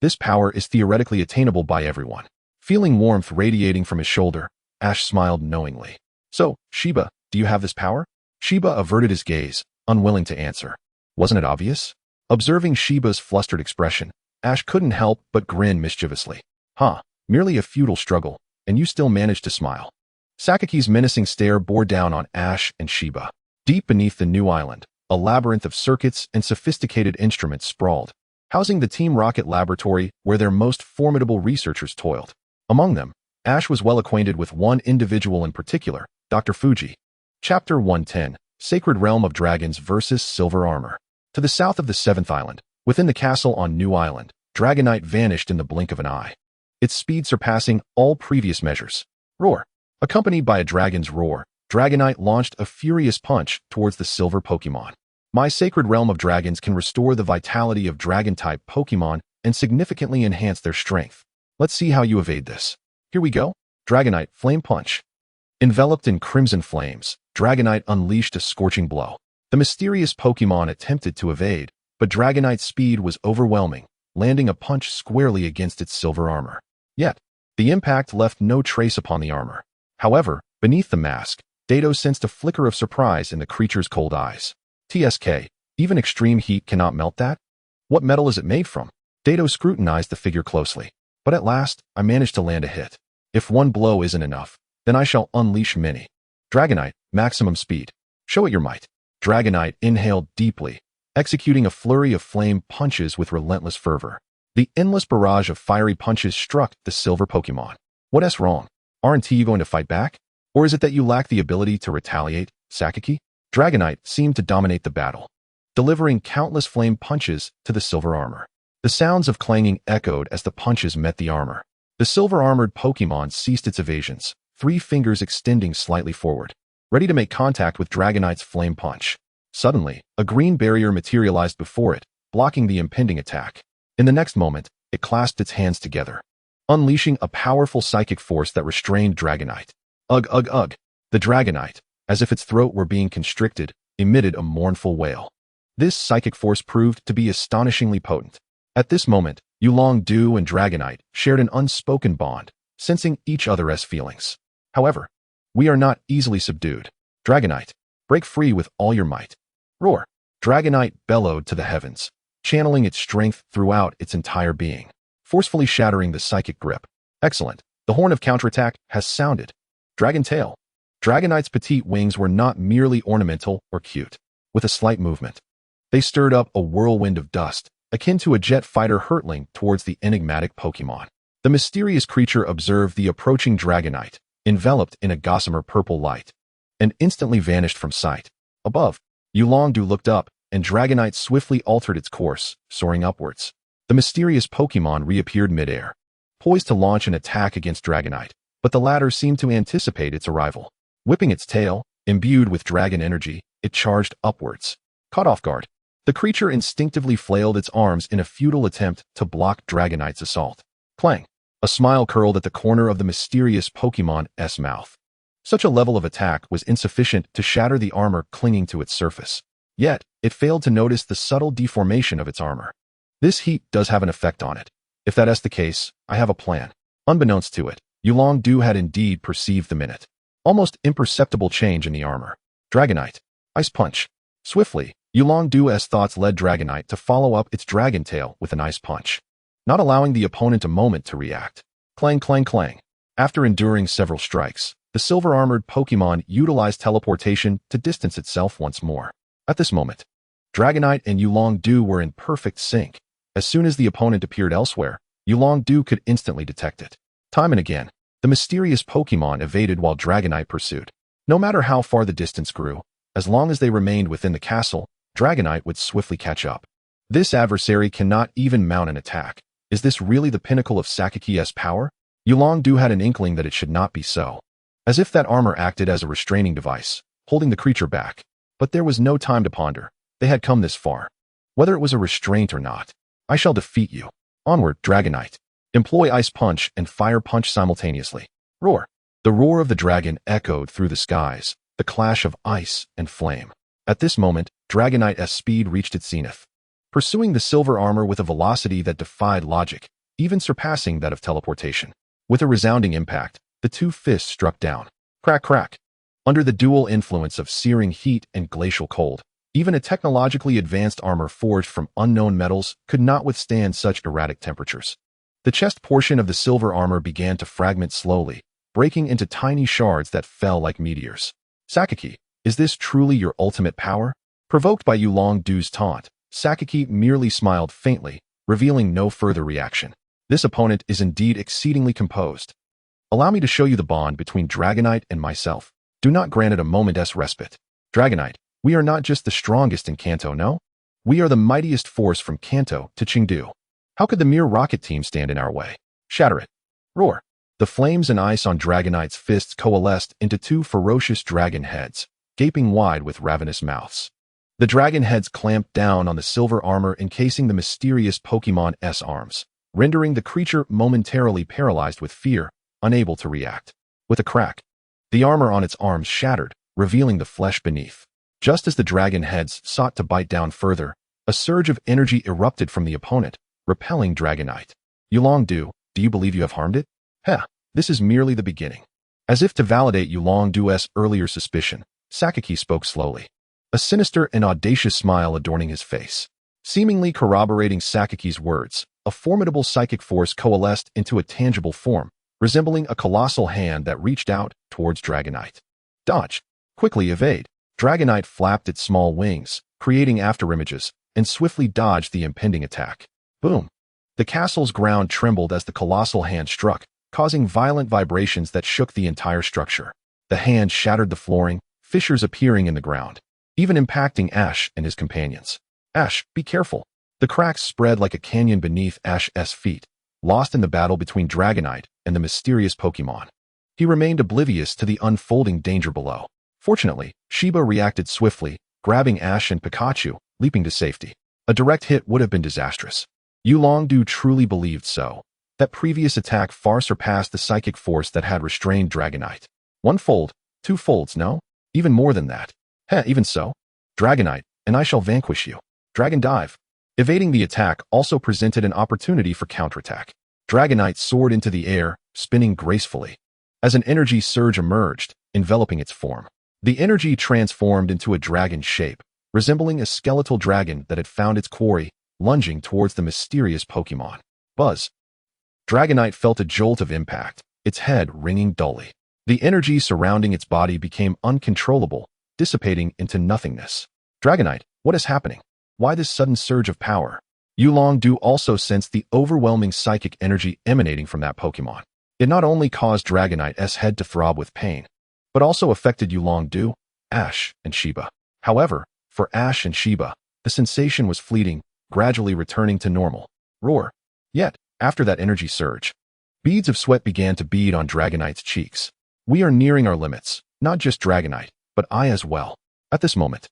This power is theoretically attainable by everyone. Feeling warmth radiating from his shoulder, Ash smiled knowingly. So, Shiba, do you have this power? Shiba averted his gaze, unwilling to answer. Wasn't it obvious? Observing Shiba's flustered expression, Ash couldn't help but grin mischievously. Huh, merely a futile struggle, and you still managed to smile. Sakaki's menacing stare bore down on Ash and Shiba. Deep beneath the new island, a labyrinth of circuits and sophisticated instruments sprawled, housing the Team Rocket laboratory where their most formidable researchers toiled. Among them, Ash was well acquainted with one individual in particular, Dr. Fuji. Chapter 110, Sacred Realm of Dragons vs. Silver Armor. To the south of the 7th island, within the castle on New Island, Dragonite vanished in the blink of an eye, its speed surpassing all previous measures. Roar! Accompanied by a dragon's roar, Dragonite launched a furious punch towards the silver Pokémon. My Sacred Realm of Dragons can restore the vitality of dragon-type Pokémon and significantly enhance their strength. Let's see how you evade this. Here we go. Dragonite Flame Punch. Enveloped in crimson flames, Dragonite unleashed a scorching blow. The mysterious Pokémon attempted to evade, but Dragonite's speed was overwhelming, landing a punch squarely against its silver armor. Yet, the impact left no trace upon the armor. However, beneath the mask, Dato sensed a flicker of surprise in the creature's cold eyes. TSK, even extreme heat cannot melt that? What metal is it made from? Dato scrutinized the figure closely. But at last, I managed to land a hit. If one blow isn't enough, then I shall unleash many. Dragonite, maximum speed. Show it your might. Dragonite inhaled deeply, executing a flurry of flame punches with relentless fervor. The endless barrage of fiery punches struck the silver Pokémon. What's wrong? Aren't you going to fight back? Or is it that you lack the ability to retaliate, Sakaki? Dragonite seemed to dominate the battle, delivering countless flame punches to the silver armor. The sounds of clanging echoed as the punches met the armor. The silver-armored Pokémon ceased its evasions, 3 fingers extending slightly forward, ready to make contact with Dragonite's flame punch. Suddenly, a green barrier materialized before it, blocking the impending attack. In the next moment, it clasped its hands together, unleashing a powerful psychic force that restrained Dragonite. Ugh ugh ugh. The Dragonite, as if its throat were being constricted, emitted a mournful wail. This psychic force proved to be astonishingly potent. At this moment, Yulong-Du and Dragonite shared an unspoken bond, sensing each other's feelings. However, we are not easily subdued. Dragonite, break free with all your might. Roar! Dragonite bellowed to the heavens, channeling its strength throughout its entire being, forcefully shattering the psychic grip. Excellent. The horn of counterattack has sounded. Dragon Tail. Dragonite's petite wings were not merely ornamental or cute. With a slight movement, they stirred up a whirlwind of dust, akin to a jet fighter hurtling towards the enigmatic Pokémon. The mysterious creature observed the approaching Dragonite, enveloped in a gossamer purple light, and instantly vanished from sight. Above, Yulong-Du looked up, and Dragonite swiftly altered its course, soaring upwards. The mysterious Pokémon reappeared midair, poised to launch an attack against Dragonite, but the latter seemed to anticipate its arrival. Whipping its tail, imbued with dragon energy, it charged upwards. Caught off guard, the creature instinctively flailed its arms in a futile attempt to block Dragonite's assault. Clang! A smile curled at the corner of the mysterious Pokémon's mouth. Such a level of attack was insufficient to shatter the armor clinging to its surface. Yet, it failed to notice the subtle deformation of its armor. This heat does have an effect on it. If that is the case, I have a plan. Unbeknownst to it, Yulong-Du had indeed perceived the almost imperceptible change in the armor. Dragonite. Ice Punch. Swiftly, Yulong-Du's thoughts led Dragonite to follow up its dragon tail with an ice punch, not allowing the opponent a moment to react. Clang, clang, clang. After enduring several strikes, the silver-armored Pokémon utilized teleportation to distance itself once more. At this moment, Dragonite and Yulong-Du were in perfect sync. As soon as the opponent appeared elsewhere, Yulong-Du could instantly detect it. Time and again, the mysterious Pokémon evaded while Dragonite pursued. No matter how far the distance grew, as long as they remained within the castle, Dragonite would swiftly catch up. This adversary cannot even mount an attack. Is this really the pinnacle of Sakiki's power? Yulong-Du had an inkling that it should not be so. As if that armor acted as a restraining device, holding the creature back. But there was no time to ponder. They had come this far. Whether it was a restraint or not, I shall defeat you. Onward, Dragonite. Employ Ice Punch and Fire Punch simultaneously. Roar. The roar of the dragon echoed through the skies, the clash of ice and flame. At this moment, Dragonite's speed reached its zenith, pursuing the silver armor with a velocity that defied logic, even surpassing that of teleportation. With a resounding impact, the two fists struck down. Crack, crack. Under the dual influence of searing heat and glacial cold, even a technologically advanced armor forged from unknown metals could not withstand such erratic temperatures. The chest portion of the silver armor began to fragment slowly, breaking into tiny shards that fell like meteors. Sakiki, is this truly your ultimate power? Provoked by Yulong-Du's taunt, Sakiki merely smiled faintly, revealing no further reaction. This opponent is indeed exceedingly composed. Allow me to show you the bond between Dragonite and myself. Do not grant it a moment's respite. Dragonite, we are not just the strongest in Kanto, no? We are the mightiest force from Kanto to Chengdu. How could the mere rocket team stand in our way? Shatter it. Roar. The flames and ice on Dragonite's fists coalesced into two ferocious dragon heads, gaping wide with ravenous mouths. The dragon heads clamped down on the silver armor encasing the mysterious Pokémon's arms, rendering the creature momentarily paralyzed with fear, unable to react. With a crack, the armor on its arms shattered, revealing the flesh beneath. Just as the dragon heads sought to bite down further, a surge of energy erupted from the opponent, repelling Dragonite. Yulong-Du, do you believe you have harmed it? Heh, this is merely the beginning. As if to validate Yulong-Du's earlier suspicion, Sakiki spoke slowly, a sinister and audacious smile adorning his face. Seemingly corroborating Sakiki's words, a formidable psychic force coalesced into a tangible form, resembling a colossal hand that reached out towards Dragonite. Dodge. Quickly evade. Dragonite flapped its small wings, creating afterimages, and swiftly dodged the impending attack. Boom. The castle's ground trembled as the colossal hand struck, causing violent vibrations that shook the entire structure. The hand shattered the flooring, fissures appearing in the ground, even impacting Ash and his companions. Ash, be careful. The cracks spread like a canyon beneath Ash's feet, lost in the battle between Dragonite and the mysterious Pokémon. He remained oblivious to the unfolding danger below. Fortunately, Shiba reacted swiftly, grabbing Ash and Pikachu, leaping to safety. A direct hit would have been disastrous. Yulong-Du truly believed so. That previous attack far surpassed the psychic force that had restrained Dragonite. One fold, two folds, no? Even more than that. Heh, even so. Dragonite, and I shall vanquish you. Dragon Dive. Evading the attack also presented an opportunity for counterattack. Dragonite soared into the air, spinning gracefully. As an energy surge emerged, enveloping its form, the energy transformed into a dragon shape, resembling a skeletal dragon that had found its quarry, lunging towards the mysterious Pokémon. Buzz. Dragonite felt a jolt of impact, its head ringing dully. The energy surrounding its body became uncontrollable, dissipating into nothingness. Dragonite, what is happening? Why this sudden surge of power? Yulongdu also sensed the overwhelming psychic energy emanating from that Pokémon. It not only caused Dragonite's head to throb with pain, but also affected Yulongdu, Ash, and Shiba. However, for Ash and Shiba, the sensation was fleeting, gradually returning to normal. Roar. Yet, after that energy surge, beads of sweat began to bead on Dragonite's cheeks. We are nearing our limits, not just Dragonite, but I as well. At this moment,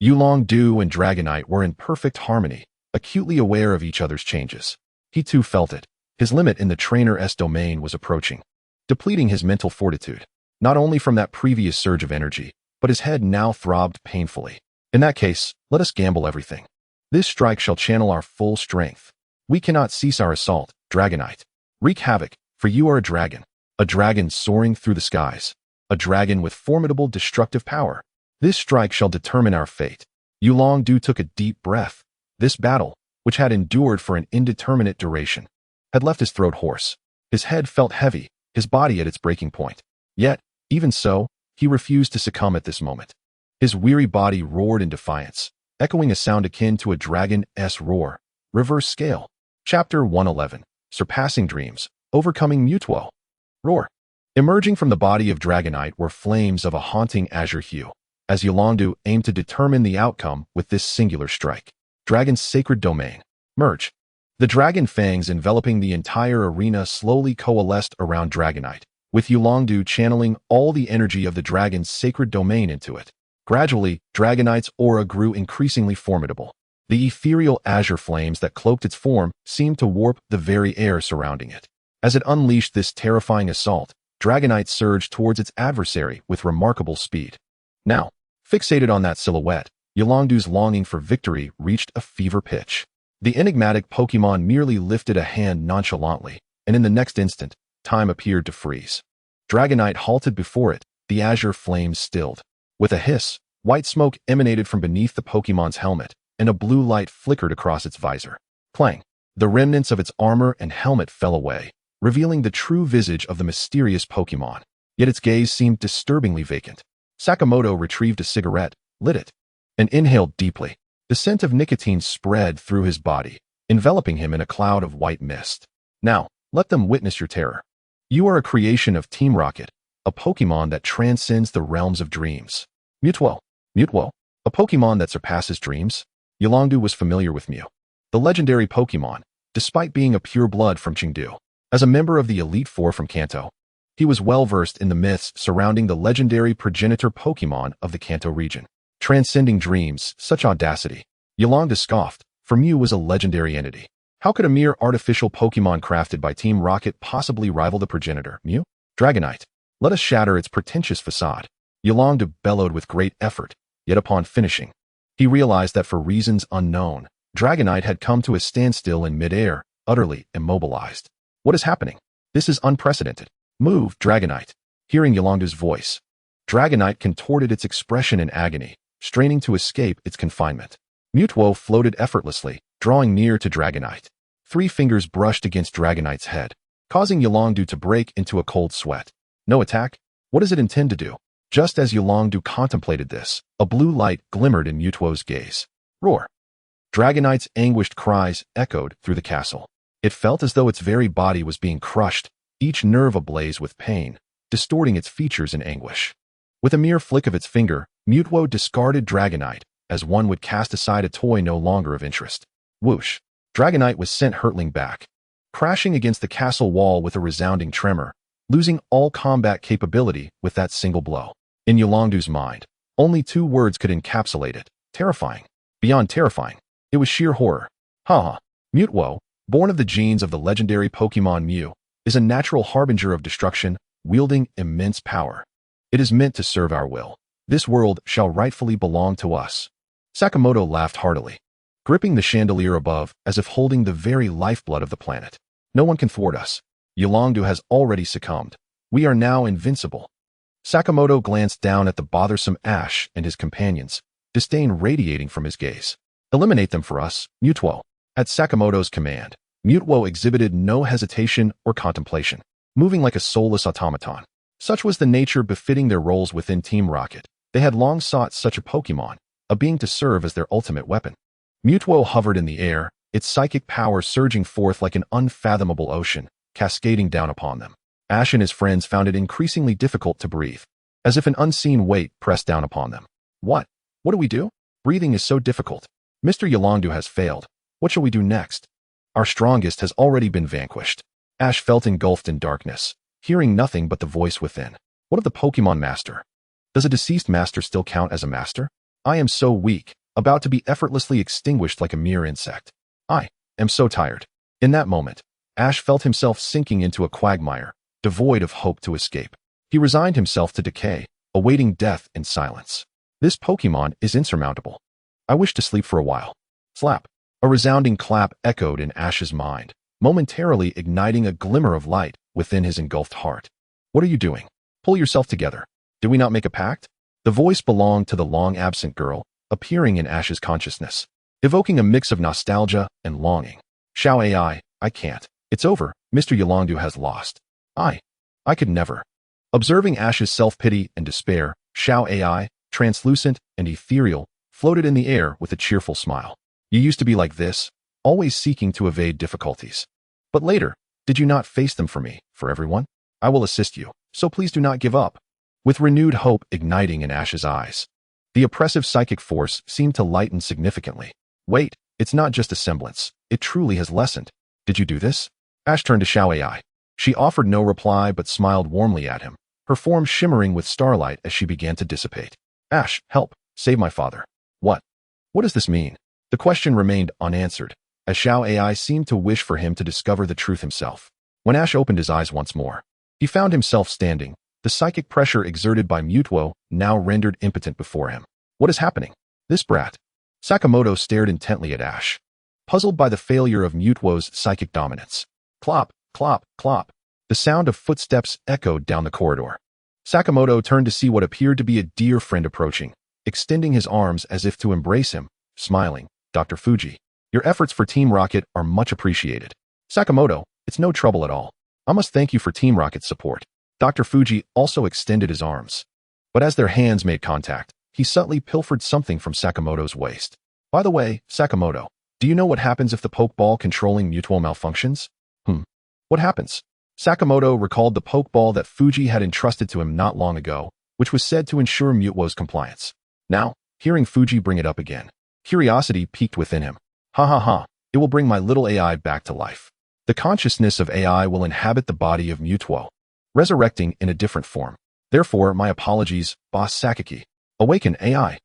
Yulongdu and Dragonite were in perfect harmony, acutely aware of each other's changes. He too felt it. His limit in the trainer's domain was approaching, depleting his mental fortitude, not only from that previous surge of energy, but his head now throbbed painfully. In that case, let us gamble everything. This strike shall channel our full strength. We cannot cease our assault, Dragonite. Wreak havoc, for you are a dragon soaring through the skies, a dragon with formidable destructive power. This strike shall determine our fate. Yulongdu took a deep breath. This battle, which had endured for an indeterminate duration, had left his throat hoarse. His head felt heavy, his body at its breaking point. Yet, even so, he refused to succumb at this moment. His weary body roared in defiance, echoing a sound akin to a dragon's roar. Reverse scale. Chapter 111. Surpassing Dreams, Overcoming Mutuo. Roar. Emerging from the body of Dragonite were flames of a haunting azure hue, as Yulongdu aimed to determine the outcome with this singular strike. Dragon's sacred domain. Merge. The dragon fangs enveloping the entire arena slowly coalesced around Dragonite, with Yulongdu channeling all the energy of the dragon's sacred domain into it. Gradually, Dragonite's aura grew increasingly formidable. The ethereal azure flames that cloaked its form seemed to warp the very air surrounding it. As it unleashed this terrifying assault, Dragonite surged towards its adversary with remarkable speed. Now, fixated on that silhouette, Yulongdu's longing for victory reached a fever pitch. The enigmatic Pokémon merely lifted a hand nonchalantly, and in the next instant, time appeared to freeze. Dragonite halted before it, the azure flames stilled. With a hiss, white smoke emanated from beneath the Pokémon's helmet, and a blue light flickered across its visor. Clang! The remnants of its armor and helmet fell away, revealing the true visage of the mysterious Pokémon. Yet its gaze seemed disturbingly vacant. Sakamoto retrieved a cigarette, lit it, and inhaled deeply. The scent of nicotine spread through his body, enveloping him in a cloud of white mist. Now, let them witness your terror. You are a creation of Team Rocket, a Pokémon that transcends the realms of dreams. Mutuo. A Pokémon that surpasses dreams? Yulongdu was familiar with Mew, the legendary Pokémon, despite being a pure-blood from Chengdu. As a member of the Elite Four from Kanto, he was well-versed in the myths surrounding the legendary progenitor Pokémon of the Kanto region. Transcending dreams, such audacity. Yulongdu scoffed, for Mew was a legendary entity. How could a mere artificial Pokémon crafted by Team Rocket possibly rival the progenitor, Mew? Dragonite. Let us shatter its pretentious facade. Yulongdu bellowed with great effort, yet upon finishing, he realized that for reasons unknown, Dragonite had come to a standstill in midair, utterly immobilized. What is happening? This is unprecedented. Move, Dragonite. Hearing Yulongdu's voice, Dragonite contorted its expression in agony, straining to escape its confinement. Mutuo floated effortlessly, drawing near to Dragonite. 3 fingers brushed against Dragonite's head, causing Yulongdu to break into a cold sweat. No attack? What does it intend to do? Just as Yulongdu contemplated this, a blue light glimmered in Mutuo's gaze. Roar! Dragonite's anguished cries echoed through the castle. It felt as though its very body was being crushed, each nerve ablaze with pain, distorting its features in anguish. With a mere flick of its finger, Mutuo discarded Dragonite, as one would cast aside a toy no longer of interest. Whoosh! Dragonite was sent hurtling back, crashing against the castle wall with a resounding tremor, losing all combat capability with that single blow. In Yulongdu's mind, only 2 words could encapsulate it: terrifying. Beyond terrifying, it was sheer horror. Haha. Mutuo, born of the genes of the legendary Pokémon Mew, is a natural harbinger of destruction, wielding immense power. It is meant to serve our will. This world shall rightfully belong to us. Sakamoto laughed heartily, gripping the chandelier above as if holding the very lifeblood of the planet. No one can thwart us. Yolongdu has already succumbed. We are now invincible. Sakamoto glanced down at the bothersome Ash and his companions, disdain radiating from his gaze. Eliminate them for us, Mutuo. At Sakamoto's command, Mutuo exhibited no hesitation or contemplation, moving like a soulless automaton. Such was the nature befitting their roles within Team Rocket. They had long sought such a Pokémon, a being to serve as their ultimate weapon. Mutuo hovered in the air, its psychic power surging forth like an unfathomable ocean, cascading down upon them. Ash and his friends found it increasingly difficult to breathe, as if an unseen weight pressed down upon them. What do we do? Breathing is so difficult. Mr. Yolongdu has failed. What shall we do next? Our strongest has already been vanquished. Ash felt engulfed in darkness, hearing nothing but the voice within. What of the Pokémon Master? Does a deceased master still count as a master? I am so weak, about to be effortlessly extinguished like a mere insect. I am so tired. In that moment, Ash felt himself sinking into a quagmire, devoid of hope to escape. He resigned himself to decay, awaiting death in silence. This Pokémon is insurmountable. I wish to sleep for a while. Slap. A resounding clap echoed in Ash's mind, momentarily igniting a glimmer of light within his engulfed heart. What are you doing? Pull yourself together. Did we not make a pact? The voice belonged to the long-absent girl, appearing in Ash's consciousness, evoking a mix of nostalgia and longing. Xiao AI, I can't. It's over. Mr. Yolongdu has lost. I could never. Observing Ash's self-pity and despair, Xiao AI, translucent and ethereal, floated in the air with a cheerful smile. You used to be like this, always seeking to evade difficulties. But later, did you not face them for me, for everyone? I will assist you, so please do not give up. With renewed hope igniting in Ash's eyes, the oppressive psychic force seemed to lighten significantly. Wait, it's not just a semblance. It truly has lessened. Did you do this? Ash turned to Xiao AI. She offered no reply but smiled warmly at him, her form shimmering with starlight as she began to dissipate. Ash, help, save my father. What does this mean? The question remained unanswered, as Xiao AI seemed to wish for him to discover the truth himself. When Ash opened his eyes once more, he found himself standing, the psychic pressure exerted by Mutuo now rendered impotent before him. What is happening? This brat. Sakamoto stared intently at Ash, puzzled by the failure of Mutuo's psychic dominance. Clop, clop, clop. The sound of footsteps echoed down the corridor. Sakamoto turned to see what appeared to be a dear friend approaching, extending his arms as if to embrace him, smiling. Dr. Fuji, your efforts for Team Rocket are much appreciated. Sakamoto, it's no trouble at all. I must thank you for Team Rocket's support. Dr. Fuji also extended his arms. But as their hands made contact, he subtly pilfered something from Sakamoto's waist. By the way, Sakamoto, do you know what happens if the Pokeball controlling Mutuo malfunctions? What happens? Sakamoto recalled the Pokeball that Fuji had entrusted to him not long ago, which was said to ensure Mutuo's compliance. Now, hearing Fuji bring it up again, curiosity piqued within him. Ha ha ha, it will bring my little AI back to life. The consciousness of AI will inhabit the body of Mutuo, resurrecting in a different form. Therefore, my apologies, Boss Sakaki. Awaken AI.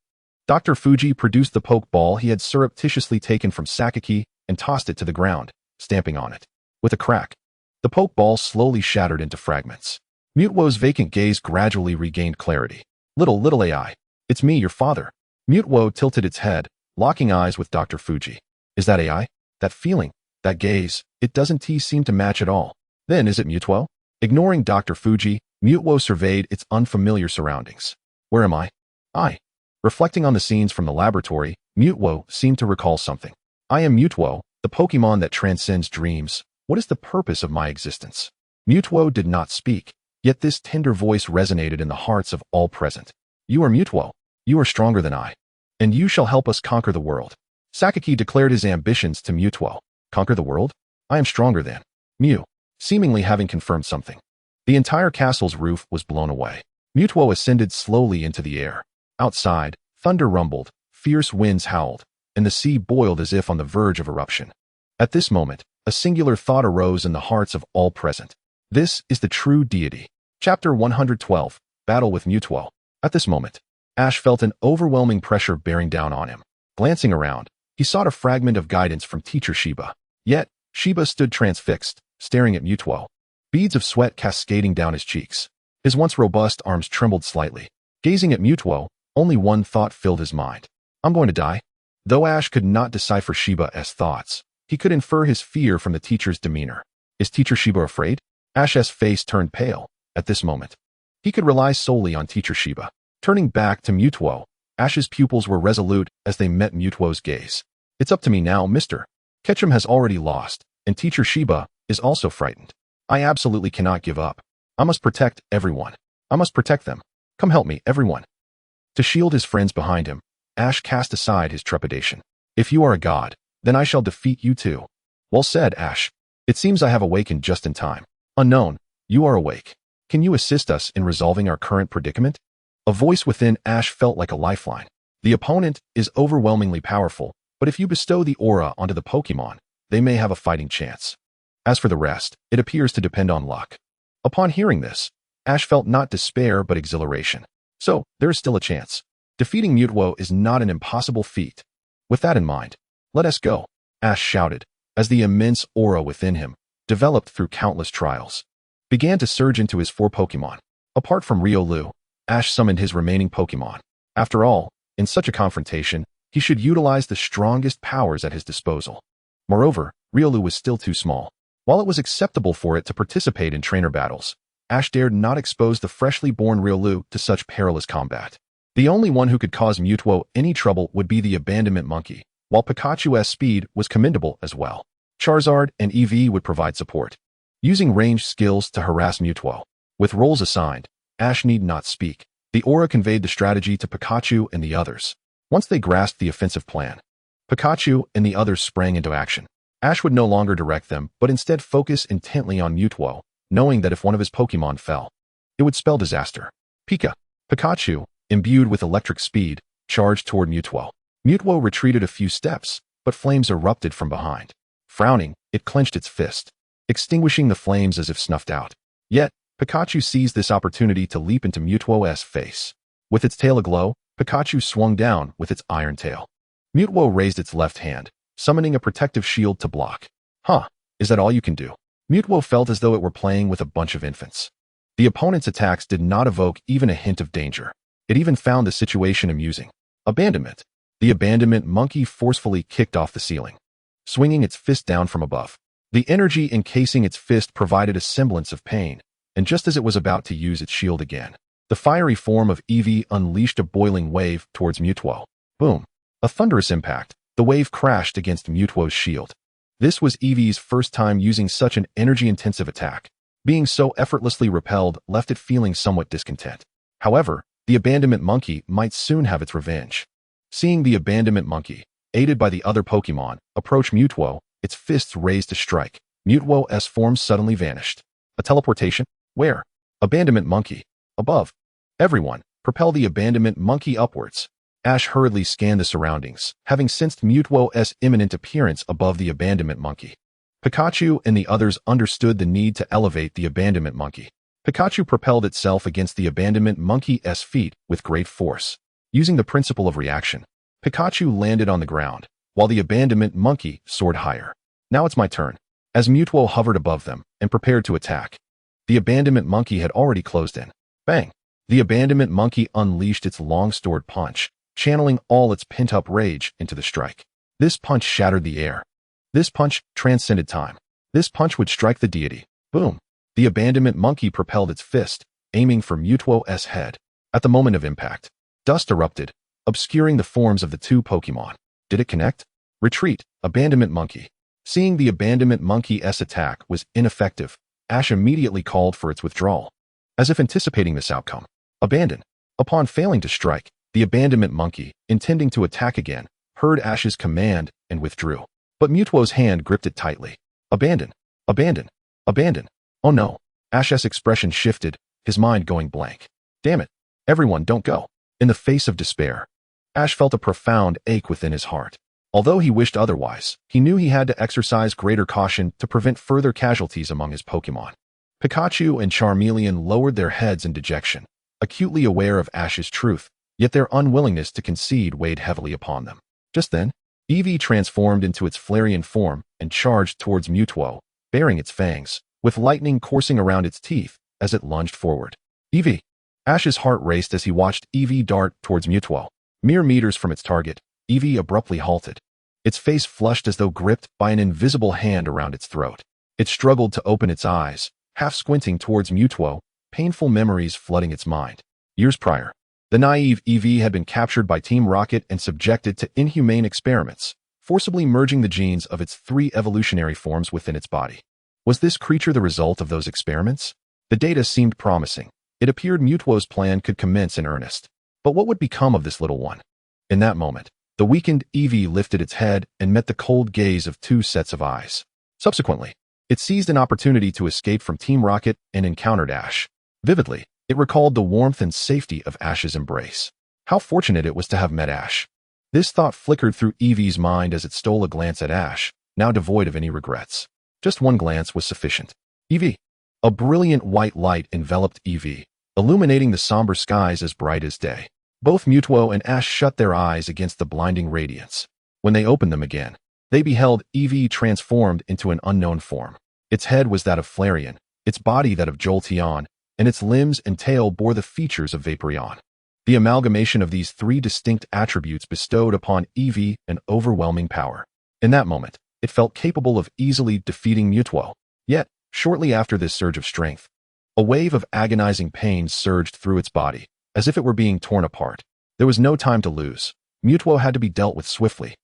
Dr. Fuji produced the Pokeball he had surreptitiously taken from Sakaki and tossed it to the ground, stamping on it. With a crack, the Pokeball slowly shattered into fragments. Mutuo's vacant gaze gradually regained clarity. Little AI, it's me, your father. Mutuo tilted its head, locking eyes with Dr. Fuji. Is that AI? That feeling, that gaze, it doesn't seem to match at all. Then is it Mutuo? Ignoring Dr. Fuji, Mutuo surveyed its unfamiliar surroundings. Where am I? Reflecting on the scenes from the laboratory, Mutuo seemed to recall something. I am Mutuo, the Pokemon that transcends dreams. What is the purpose of my existence? Mutuo did not speak, yet this tender voice resonated in the hearts of all present. You are Mutuo. You are stronger than I. And you shall help us conquer the world. Sakaki declared his ambitions to Mutuo. Conquer the world? I am stronger than Mew, seemingly having confirmed something. The entire castle's roof was blown away. Mutuo ascended slowly into the air. Outside, thunder rumbled, fierce winds howled, and the sea boiled as if on the verge of eruption. At this moment, a singular thought arose in the hearts of all present. This is the true deity. Chapter 112, Battle with Mutuo. At this moment, Ash felt an overwhelming pressure bearing down on him. Glancing around, he sought a fragment of guidance from teacher Shiba. Yet, Shiba stood transfixed, staring at Mutuo, beads of sweat cascading down his cheeks. His once robust arms trembled slightly. Gazing at Mutuo, Only one thought filled his mind. I'm going to die. Though Ash could not decipher Shiba's thoughts, he could infer his fear from the teacher's demeanor. Is Teacher Shiba afraid? Ash's face turned pale at this moment. He could rely solely on Teacher Shiba. Turning back to Mutuo, Ash's pupils were resolute as they met Mutuo's gaze. It's up to me now, mister. Ketchum has already lost, and Teacher Shiba is also frightened. I absolutely cannot give up. I must protect everyone. I must protect them. Come help me, everyone. To shield his friends behind him, Ash cast aside his trepidation. If you are a god, then I shall defeat you too. Well said, Ash. It seems I have awakened just in time. Unknown, you are awake. Can you assist us in resolving our current predicament? A voice within Ash felt like a lifeline. The opponent is overwhelmingly powerful, but if you bestow the aura onto the Pokémon, they may have a fighting chance. As for the rest, it appears to depend on luck. Upon hearing this, Ash felt not despair but exhilaration. So, there is still a chance. Defeating Mutuo is not an impossible feat. With that in mind, let us go, Ash shouted, as the immense aura within him, developed through countless trials, began to surge into his 4 Pokémon. Apart from Riolu, Ash summoned his remaining Pokémon. After all, in such a confrontation, he should utilize the strongest powers at his disposal. Moreover, Riolu was still too small. While it was acceptable for it to participate in trainer battles, Ash dared not expose the freshly born Riolu to such perilous combat. The only one who could cause Mutuo any trouble would be the abandonment monkey, while Pikachu's speed was commendable as well. Charizard and Eevee would provide support, using ranged skills to harass Mutuo. With roles assigned, Ash need not speak. The aura conveyed the strategy to Pikachu and the others. Once they grasped the offensive plan, Pikachu and the others sprang into action. Ash would no longer direct them, but instead focus intently on Mutuo, knowing that if one of his Pokémon fell, it would spell disaster. Pikachu, imbued with electric speed, charged toward Mutuo. Mutuo retreated a few steps, but flames erupted from behind. Frowning, it clenched its fist, extinguishing the flames as if snuffed out. Yet, Pikachu seized this opportunity to leap into Mutuo's face. With its tail aglow, Pikachu swung down with its iron tail. Mutuo raised its left hand, summoning a protective shield to block. Huh, is that all you can do? Mutuo felt as though it were playing with a bunch of infants. The opponent's attacks did not evoke even a hint of danger. It even found the situation amusing. Abandonment. The abandonment monkey forcefully kicked off the ceiling, swinging its fist down from above. The energy encasing its fist provided a semblance of pain, and just as it was about to use its shield again, the fiery form of Eevee unleashed a boiling wave towards Mutuo. Boom. A thunderous impact. The wave crashed against Mutuo's shield. This was Eevee's first time using such an energy-intensive attack. Being so effortlessly repelled left it feeling somewhat discontent. However, the abandonment monkey might soon have its revenge. Seeing the abandonment monkey, aided by the other Pokémon, approach Mutuo, its fists raised to strike. Mutuo's form suddenly vanished. A teleportation? Where? Abandonment monkey. Above. Everyone, propel the abandonment monkey upwards. Ash hurriedly scanned the surroundings, having sensed Mutuo's imminent appearance above the abandonment monkey. Pikachu and the others understood the need to elevate the abandonment monkey. Pikachu propelled itself against the abandonment monkey's feet with great force. Using the principle of reaction, Pikachu landed on the ground, while the abandonment monkey soared higher. Now it's my turn. As Mutuo hovered above them and prepared to attack, the abandonment monkey had already closed in. Bang! The abandonment monkey unleashed its long-stored punch, channeling all its pent-up rage into the strike. This punch shattered the air. This punch transcended time. This punch would strike the deity. Boom! The abandonment monkey propelled its fist, aiming for Mutuo's head. At the moment of impact, dust erupted, obscuring the forms of the 2 Pokémon. Did it connect? Retreat, abandonment monkey. Seeing the abandonment monkey's attack was ineffective, Ash immediately called for its withdrawal. As if anticipating this outcome, abandon. Upon failing to strike, the abandonment monkey, intending to attack again, heard Ash's command and withdrew. But Mutuo's hand gripped it tightly. Abandon. Abandon. Abandon. Oh no. Ash's expression shifted, his mind going blank. Damn it. Everyone, don't go. In the face of despair, Ash felt a profound ache within his heart. Although he wished otherwise, he knew he had to exercise greater caution to prevent further casualties among his Pokémon. Pikachu and Charmeleon lowered their heads in dejection, acutely aware of Ash's truth, yet their unwillingness to concede weighed heavily upon them. Just then, Eevee transformed into its Flareon form and charged towards Mutuo, baring its fangs, with lightning coursing around its teeth as it lunged forward. Eevee! Ash's heart raced as he watched Eevee dart towards Mutwo. Mere meters from its target, Eevee abruptly halted. Its face flushed as though gripped by an invisible hand around its throat. It struggled to open its eyes, half squinting towards Mutwo, painful memories flooding its mind. Years prior, the naive Eevee had been captured by Team Rocket and subjected to inhumane experiments, forcibly merging the genes of its 3 evolutionary forms within its body. Was this creature the result of those experiments? The data seemed promising. It appeared Mutwo's plan could commence in earnest. But what would become of this little one? In that moment, the weakened Eevee lifted its head and met the cold gaze of 2 sets of eyes. Subsequently, it seized an opportunity to escape from Team Rocket and encountered Ash. Vividly, it recalled the warmth and safety of Ash's embrace. How fortunate it was to have met Ash. This thought flickered through Eevee's mind as it stole a glance at Ash, now devoid of any regrets. Just one glance was sufficient. Eevee. A brilliant white light enveloped Eevee, illuminating the somber skies as bright as day. Both Mutwo and Ash shut their eyes against the blinding radiance. When they opened them again, they beheld Eevee transformed into an unknown form. Its head was that of Flareon, its body that of Jolteon, and its limbs and tail bore the features of Vaporeon. The amalgamation of these 3 distinct attributes bestowed upon Eevee an overwhelming power. In that moment, it felt capable of easily defeating Mutwo. Yet, shortly after this surge of strength, a wave of agonizing pain surged through its body, as if it were being torn apart. There was no time to lose. Mutwo had to be dealt with swiftly.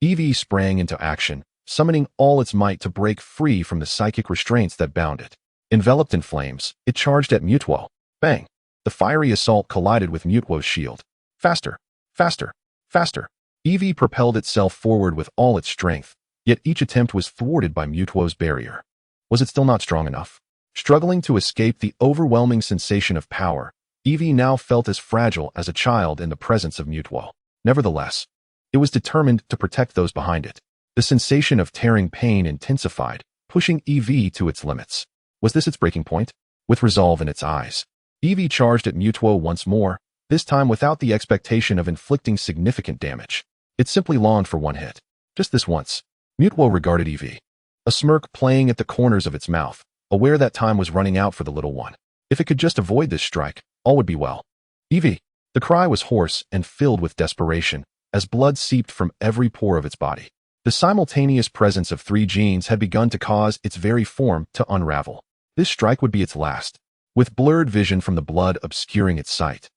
Eevee sprang into action, summoning all its might to break free from the psychic restraints that bound it. Enveloped in flames, it charged at Mutwo. Bang! The fiery assault collided with Mutwo's shield. Faster! Faster! Faster! Eevee propelled itself forward with all its strength, yet each attempt was thwarted by Mutwo's barrier. Was it still not strong enough? Struggling to escape the overwhelming sensation of power, Eevee now felt as fragile as a child in the presence of Mutwo. Nevertheless, it was determined to protect those behind it. The sensation of tearing pain intensified, pushing Eevee to its limits. Was this its breaking point? With resolve in its eyes, Eevee charged at Mutwo once more, this time without the expectation of inflicting significant damage. It simply longed for one hit. Just this once. Mutwo regarded Eevee, a smirk playing at the corners of its mouth, aware that time was running out for the little one. If it could just avoid this strike, all would be well. Eevee! The cry was hoarse and filled with desperation, as blood seeped from every pore of its body. The simultaneous presence of 3 genes had begun to cause its very form to unravel. This strike would be its last. With blurred vision from the blood obscuring its sight,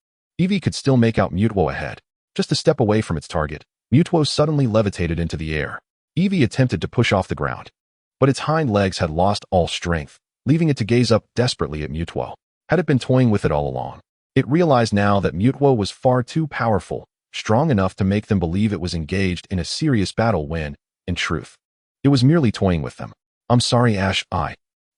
Eevee could still make out Mutwo ahead. Just a step away from its target, Mutwo suddenly levitated into the air. Eevee attempted to push off the ground, but its hind legs had lost all strength, leaving it to gaze up desperately at Mutwo. Had it been toying with it all along? It realized now that Mutwo was far too powerful, strong enough to make them believe it was engaged in a serious battle when, in truth, it was merely toying with them. I'm sorry, Ash,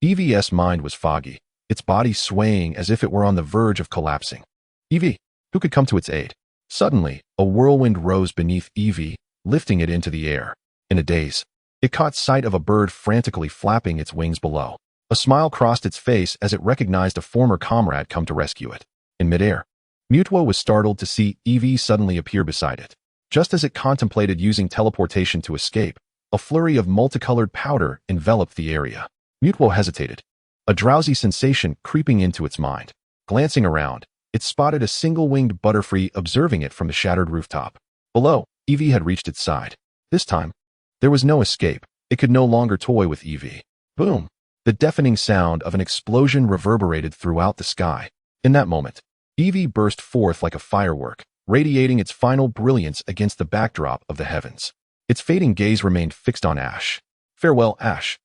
Eevee's mind was foggy, its body swaying as if it were on the verge of collapsing. Eevee, who could come to its aid? Suddenly, a whirlwind rose beneath Eevee, lifting it into the air. In a daze, it caught sight of a bird frantically flapping its wings below. A smile crossed its face as it recognized a former comrade come to rescue it. In midair, Mutwo was startled to see Eevee suddenly appear beside it. Just as it contemplated using teleportation to escape, a flurry of multicolored powder enveloped the area. Mutwo hesitated, a drowsy sensation creeping into its mind. Glancing around, it spotted a single-winged butterfree observing it from the shattered rooftop. Below, Eevee had reached its side. This time, there was no escape. It could no longer toy with Eevee. Boom! The deafening sound of an explosion reverberated throughout the sky. In that moment, Eevee burst forth like a firework, radiating its final brilliance against the backdrop of the heavens. Its fading gaze remained fixed on Ash. Farewell, Ash.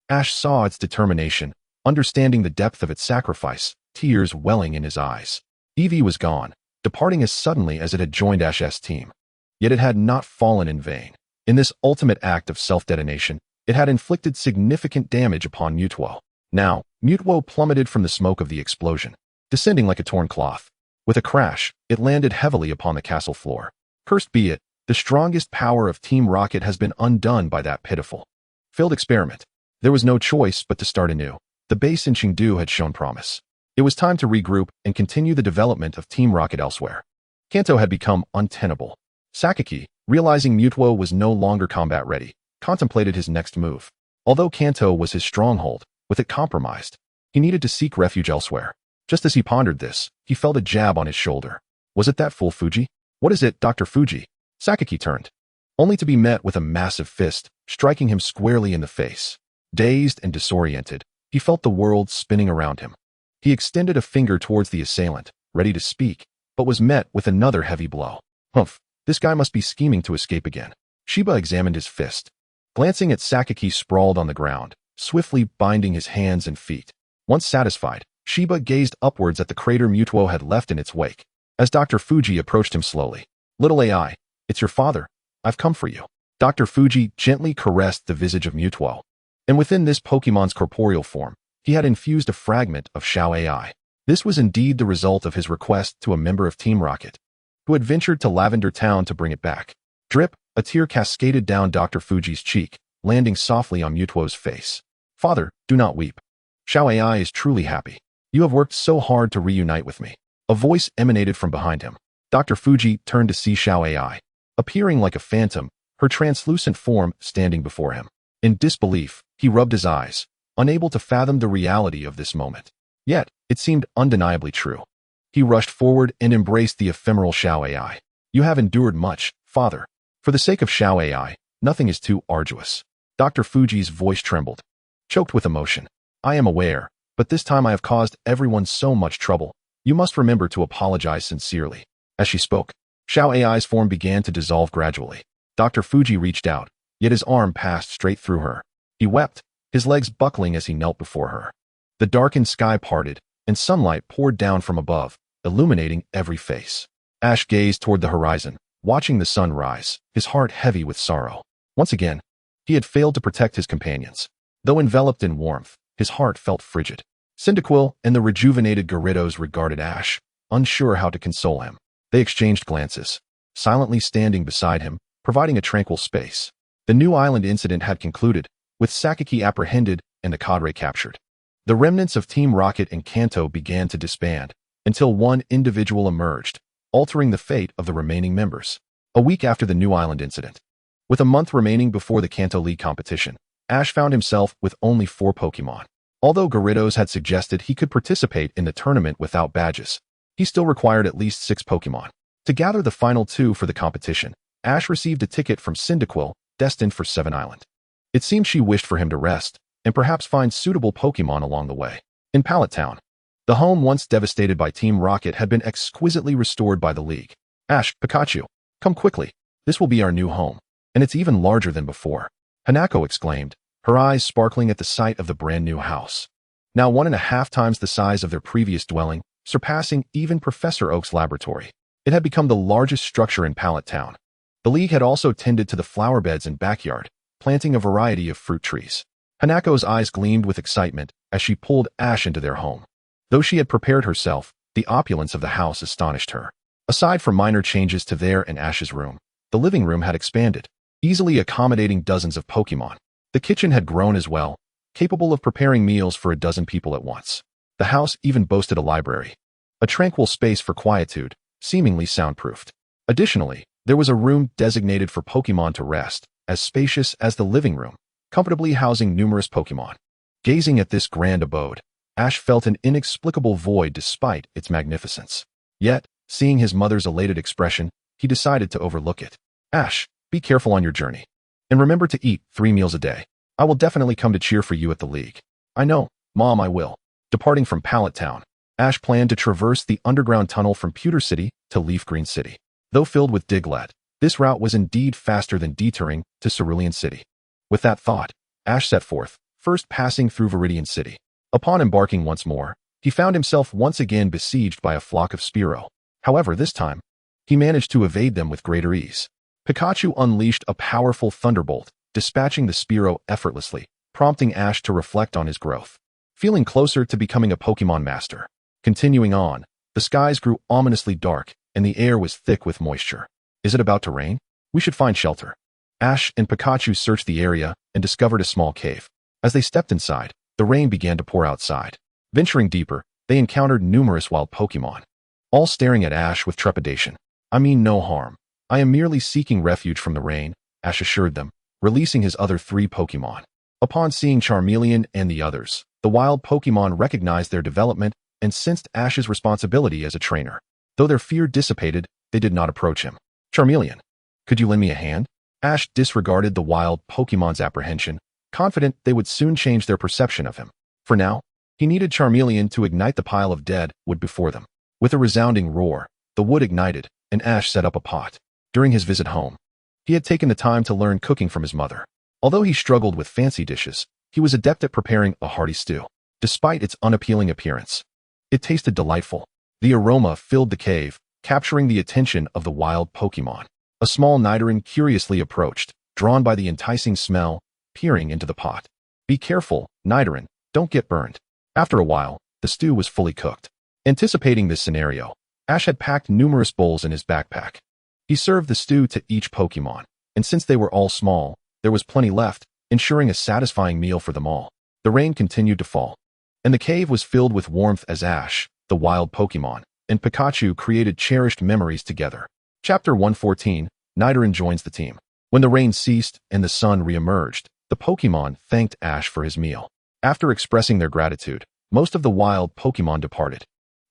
Ash saw its determination, understanding the depth of its sacrifice, tears welling in his eyes. Eevee was gone, departing as suddenly as it had joined Ash's team. Yet it had not fallen in vain. In this ultimate act of self-detonation, it had inflicted significant damage upon Mutwo. Now, Mutwo plummeted from the smoke of the explosion, descending like a torn cloth. With a crash, it landed heavily upon the castle floor. Cursed be it, the strongest power of Team Rocket has been undone by that pitiful, failed experiment. There was no choice but to start anew. The base in Chengdu had shown promise. It was time to regroup and continue the development of Team Rocket elsewhere. Kanto had become untenable. Sakaki, realizing Mutwo was no longer combat-ready, contemplated his next move. Although Kanto was his stronghold, with it compromised, he needed to seek refuge elsewhere. Just as he pondered this, he felt a jab on his shoulder. Was it that fool Fuji? What is it, Dr. Fuji? Sakaki turned, only to be met with a massive fist, striking him squarely in the face. Dazed and disoriented, he felt the world spinning around him. He extended a finger towards the assailant, ready to speak, but was met with another heavy blow. Humph, this guy must be scheming to escape again. Shiba examined his fist, glancing at Sakaki sprawled on the ground, swiftly binding his hands and feet. Once satisfied, Shiba gazed upwards at the crater Mutuo had left in its wake. As Dr. Fuji approached him slowly, "Little AI, it's your father. I've come for you." Dr. Fuji gently caressed the visage of Mutuo, and within this Pokemon's corporeal form, he had infused a fragment of Xiao AI. This was indeed the result of his request to a member of Team Rocket, who had ventured to Lavender Town to bring it back. Drip, a tear cascaded down Dr. Fuji's cheek, landing softly on Mutuo's face. "Father, do not weep. Xiao AI is truly happy. You have worked so hard to reunite with me." A voice emanated from behind him. Dr. Fuji turned to see Xiao AI, appearing like a phantom, her translucent form standing before him. In disbelief, he rubbed his eyes, unable to fathom the reality of this moment. Yet, it seemed undeniably true. He rushed forward and embraced the ephemeral Xiao AI. "You have endured much, father. For the sake of Xiao AI, nothing is too arduous." Dr. Fuji's voice trembled, choked with emotion. "I am aware, but this time I have caused everyone so much trouble. You must remember to apologize sincerely." As she spoke, Xiao AI's form began to dissolve gradually. Dr. Fuji reached out, yet his arm passed straight through her. He wept, his legs buckling as he knelt before her. The darkened sky parted, and sunlight poured down from above, illuminating every face. Ash gazed toward the horizon, watching the sun rise, his heart heavy with sorrow. Once again, he had failed to protect his companions. Though enveloped in warmth, his heart felt frigid. Cyndaquil and the rejuvenated Gyarados regarded Ash, unsure how to console him. They exchanged glances, silently standing beside him, providing a tranquil space. The new island incident had concluded, with Sakaki apprehended and the cadre captured. The remnants of Team Rocket and Kanto began to disband, until one individual emerged, altering the fate of the remaining members. A week after the new island incident, with a month remaining before the Kanto League competition, Ash found himself with only 4 Pokemon. Although Gyarados had suggested he could participate in the tournament without badges, he still required at least 6 Pokemon. To gather the final 2 for the competition, Ash received a ticket from Cyndaquil, destined for 7 Island. It seemed she wished for him to rest, and perhaps find suitable Pokemon along the way. In Pallet Town, the home once devastated by Team Rocket had been exquisitely restored by the League. "Ash, Pikachu, come quickly. This will be our new home, and it's even larger than before," Hanako exclaimed, her eyes sparkling at the sight of the brand new house. Now 1.5 times the size of their previous dwelling, surpassing even Professor Oak's laboratory. It had become the largest structure in Pallet Town. The League had also tended to the flower beds and backyard, planting a variety of fruit trees. Hanako's eyes gleamed with excitement as she pulled Ash into their home. Though she had prepared herself, the opulence of the house astonished her. Aside from minor changes to their and Ash's room, the living room had expanded, easily accommodating dozens of Pokemon. The kitchen had grown as well, capable of preparing meals for a dozen people at once. The house even boasted a library, a tranquil space for quietude, seemingly soundproofed. Additionally, there was a room designated for Pokemon to rest, as spacious as the living room, comfortably housing numerous Pokemon. Gazing at this grand abode, Ash felt an inexplicable void despite its magnificence. Yet, seeing his mother's elated expression, he decided to overlook it. "Ash, be careful on your journey. And remember to eat 3 meals a day. I will definitely come to cheer for you at the League." "I know, Mom, I will." Departing from Pallet Town, Ash planned to traverse the underground tunnel from Pewter City to Leaf Green City. Though filled with Diglett, this route was indeed faster than detouring to Cerulean City. With that thought, Ash set forth, first passing through Viridian City. Upon embarking once more, he found himself once again besieged by a flock of Spearow. However, this time, he managed to evade them with greater ease. Pikachu unleashed a powerful thunderbolt, dispatching the Spearow effortlessly, prompting Ash to reflect on his growth. Feeling closer to becoming a Pokémon Master. Continuing on, the skies grew ominously dark, and the air was thick with moisture. "Is it about to rain? We should find shelter." Ash and Pikachu searched the area and discovered a small cave. As they stepped inside, the rain began to pour outside. Venturing deeper, they encountered numerous wild Pokemon, all staring at Ash with trepidation. "I mean no harm. I am merely seeking refuge from the rain," Ash assured them, releasing his other 3 Pokemon. Upon seeing Charmeleon and the others, the wild Pokemon recognized their development and sensed Ash's responsibility as a trainer. Though their fear dissipated, they did not approach him. Charmeleon, could you lend me a hand? Ash disregarded the wild Pokemon's apprehension, confident they would soon change their perception of him. For now, he needed Charmeleon to ignite the pile of dead wood before them. With a resounding roar, the wood ignited, and Ash set up a pot. During his visit home, he had taken the time to learn cooking from his mother. Although he struggled with fancy dishes, he was adept at preparing a hearty stew. Despite its unappealing appearance, it tasted delightful. The aroma filled the cave, capturing the attention of the wild Pokemon. A small Nidoran curiously approached, drawn by the enticing smell, peering into the pot. Be careful, Nidoran, don't get burned. After a while, the stew was fully cooked. Anticipating this scenario, Ash had packed numerous bowls in his backpack. He served the stew to each Pokemon, and since they were all small, there was plenty left, ensuring a satisfying meal for them all. The rain continued to fall, and the cave was filled with warmth as Ash, the wild Pokemon, and Pikachu created cherished memories together. Chapter 114, Nidoran joins the team. When the rain ceased and the sun re-emerged, the Pokemon thanked Ash for his meal. After expressing their gratitude, most of the wild Pokemon departed,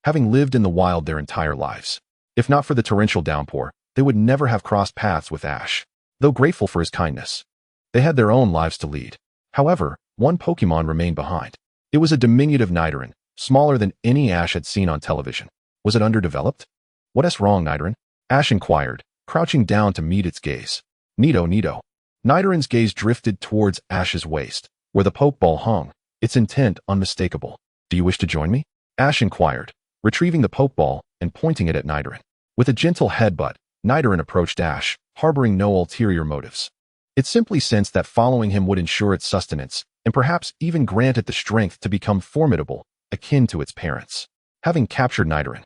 having lived in the wild their entire lives. If not for the torrential downpour, they would never have crossed paths with Ash. Though grateful for his kindness, they had their own lives to lead. However, one Pokemon remained behind. It was a diminutive Nidoran, smaller than any Ash had seen on television. Was it underdeveloped? What's wrong, Nidoran? Ash inquired, crouching down to meet its gaze. Neato. Nidoran's gaze drifted towards Ash's waist, where the Pokeball hung, its intent unmistakable. Do you wish to join me? Ash inquired, retrieving the Pokeball and pointing it at Nidoran. With a gentle headbutt, Nidoran approached Ash, harboring no ulterior motives. It simply sensed that following him would ensure its sustenance, and perhaps even grant it the strength to become formidable, akin to its parents. Having captured Nidoran,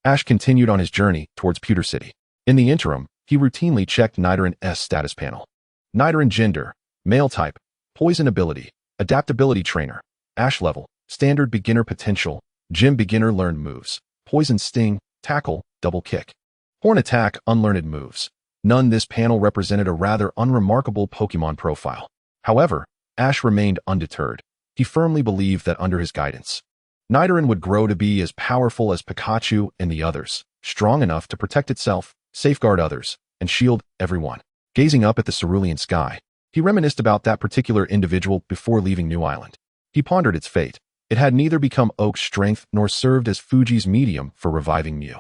Ash continued on his journey towards Pewter City. In the interim, he routinely checked Nidoran's status panel. Nidoran gender, male type, poison ability, adaptability trainer, Ash level, standard beginner potential, gym beginner learned moves, poison sting, tackle, double kick. Horn attack, unlearned moves. None. This panel represented a rather unremarkable Pokemon profile. However, Ash remained undeterred. He firmly believed that under his guidance, Nidoran would grow to be as powerful as Pikachu and the others, strong enough to protect itself, safeguard others, and shield everyone. Gazing up at the cerulean sky, he reminisced about that particular individual before leaving New Island. He pondered its fate. It had neither become Oak's strength nor served as Fuji's medium for reviving Mew.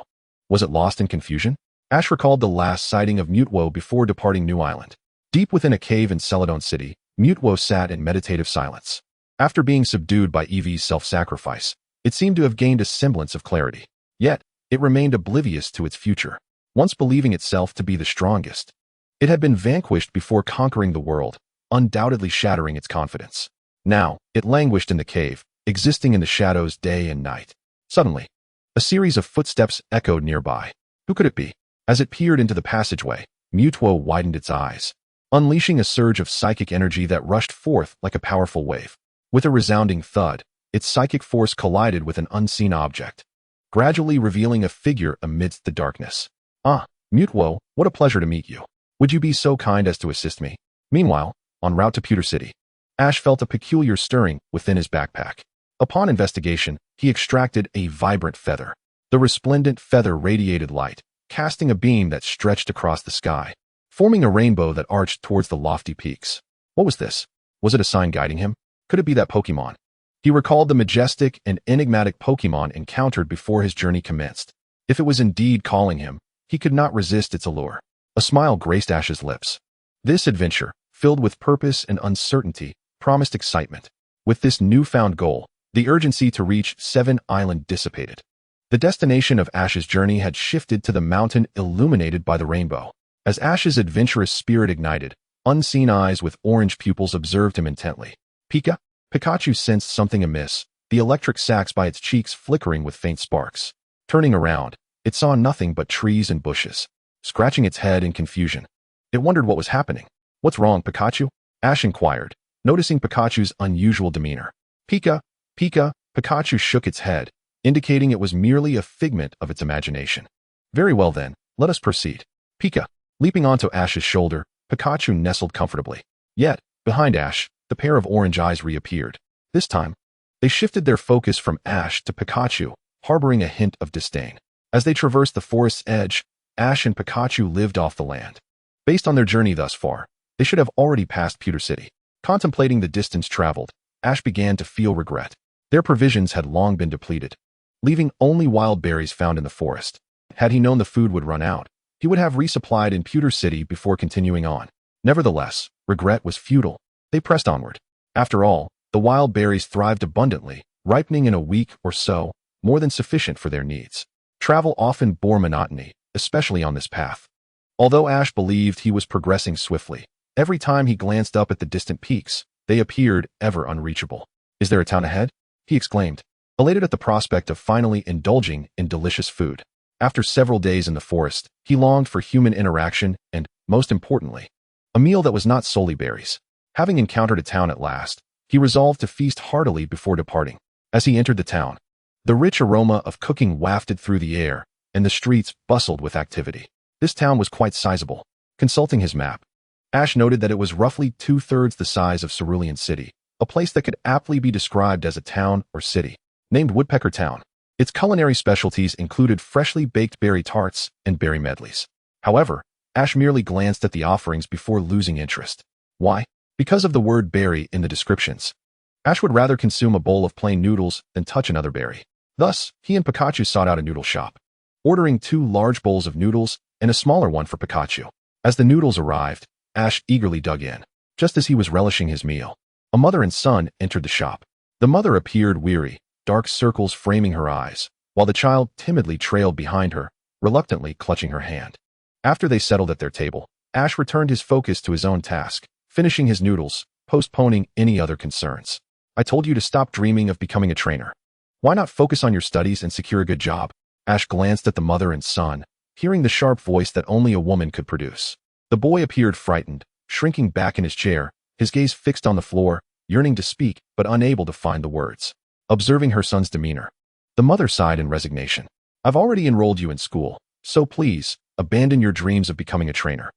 Was it lost in confusion? Ash recalled the last sighting of Mutwo before departing New Island. Deep within a cave in Celadon City, Mutwo sat in meditative silence. After being subdued by Eevee's self-sacrifice, it seemed to have gained a semblance of clarity. Yet, it remained oblivious to its future. Once believing itself to be the strongest, it had been vanquished before conquering the world, undoubtedly shattering its confidence. Now, it languished in the cave, existing in the shadows day and night. Suddenly, a series of footsteps echoed nearby. Who could it be? As it peered into the passageway, Mutwo widened its eyes, unleashing a surge of psychic energy that rushed forth like a powerful wave. With a resounding thud, its psychic force collided with an unseen object, gradually revealing a figure amidst the darkness. Ah, Mutwo, what a pleasure to meet you. Would you be so kind as to assist me? Meanwhile, en route to Pewter City, Ash felt a peculiar stirring within his backpack. Upon investigation, he extracted a vibrant feather. The resplendent feather radiated light, casting a beam that stretched across the sky, forming a rainbow that arched towards the lofty peaks. What was this? Was it a sign guiding him? Could it be that Pokemon? He recalled the majestic and enigmatic Pokemon encountered before his journey commenced. If it was indeed calling him, he could not resist its allure. A smile graced Ash's lips. This adventure, filled with purpose and uncertainty, promised excitement. With this newfound goal, the urgency to reach Seven Island dissipated. The destination of Ash's journey had shifted to the mountain illuminated by the rainbow. As Ash's adventurous spirit ignited, unseen eyes with orange pupils observed him intently. Pikachu sensed something amiss, the electric sacs by its cheeks flickering with faint sparks. Turning around, it saw nothing but trees and bushes. Scratching its head in confusion, it wondered what was happening. What's wrong, Pikachu? Ash inquired, noticing Pikachu's unusual demeanor. Pikachu shook its head, indicating it was merely a figment of its imagination. Very well then, let us proceed. Leaping onto Ash's shoulder, Pikachu nestled comfortably. Yet, behind Ash, the pair of orange eyes reappeared. This time, they shifted their focus from Ash to Pikachu, harboring a hint of disdain. As they traversed the forest's edge, Ash and Pikachu lived off the land. Based on their journey thus far, they should have already passed Pewter City. Contemplating the distance traveled, Ash began to feel regret. Their provisions had long been depleted, leaving only wild berries found in the forest. Had he known the food would run out, he would have resupplied in Pewter City before continuing on. Nevertheless, regret was futile. They pressed onward. After all, the wild berries thrived abundantly, ripening in a week or so, more than sufficient for their needs. Travel often bore monotony, especially on this path. Although Ash believed he was progressing swiftly, every time he glanced up at the distant peaks, they appeared ever unreachable. "Is there a town ahead?" he exclaimed, elated at the prospect of finally indulging in delicious food. After several days in the forest, he longed for human interaction and, most importantly, a meal that was not solely berries. Having encountered a town at last, he resolved to feast heartily before departing. As he entered the town, the rich aroma of cooking wafted through the air, and the streets bustled with activity. This town was quite sizable. Consulting his map, Ash noted that it was roughly 2/3 the size of Cerulean City, a place that could aptly be described as a town or city. Named Woodpecker Town, its culinary specialties included freshly baked berry tarts and berry medleys. However, Ash merely glanced at the offerings before losing interest. Why? Because of the word berry in the descriptions. Ash would rather consume a bowl of plain noodles than touch another berry. Thus, he and Pikachu sought out a noodle shop, ordering 2 large bowls of noodles and a smaller one for Pikachu. As the noodles arrived, Ash eagerly dug in. Just as he was relishing his meal, a mother and son entered the shop. The mother appeared weary, dark circles framing her eyes, while the child timidly trailed behind her, reluctantly clutching her hand. After they settled at their table, Ash returned his focus to his own task, finishing his noodles, postponing any other concerns. "I told you to stop dreaming of becoming a trainer. Why not focus on your studies and secure a good job?" Ash glanced at the mother and son, hearing the sharp voice that only a woman could produce. The boy appeared frightened, shrinking back in his chair, his gaze fixed on the floor, yearning to speak but unable to find the words. Observing her son's demeanor, the mother sighed in resignation. "I've already enrolled you in school, so please, abandon your dreams of becoming a trainer.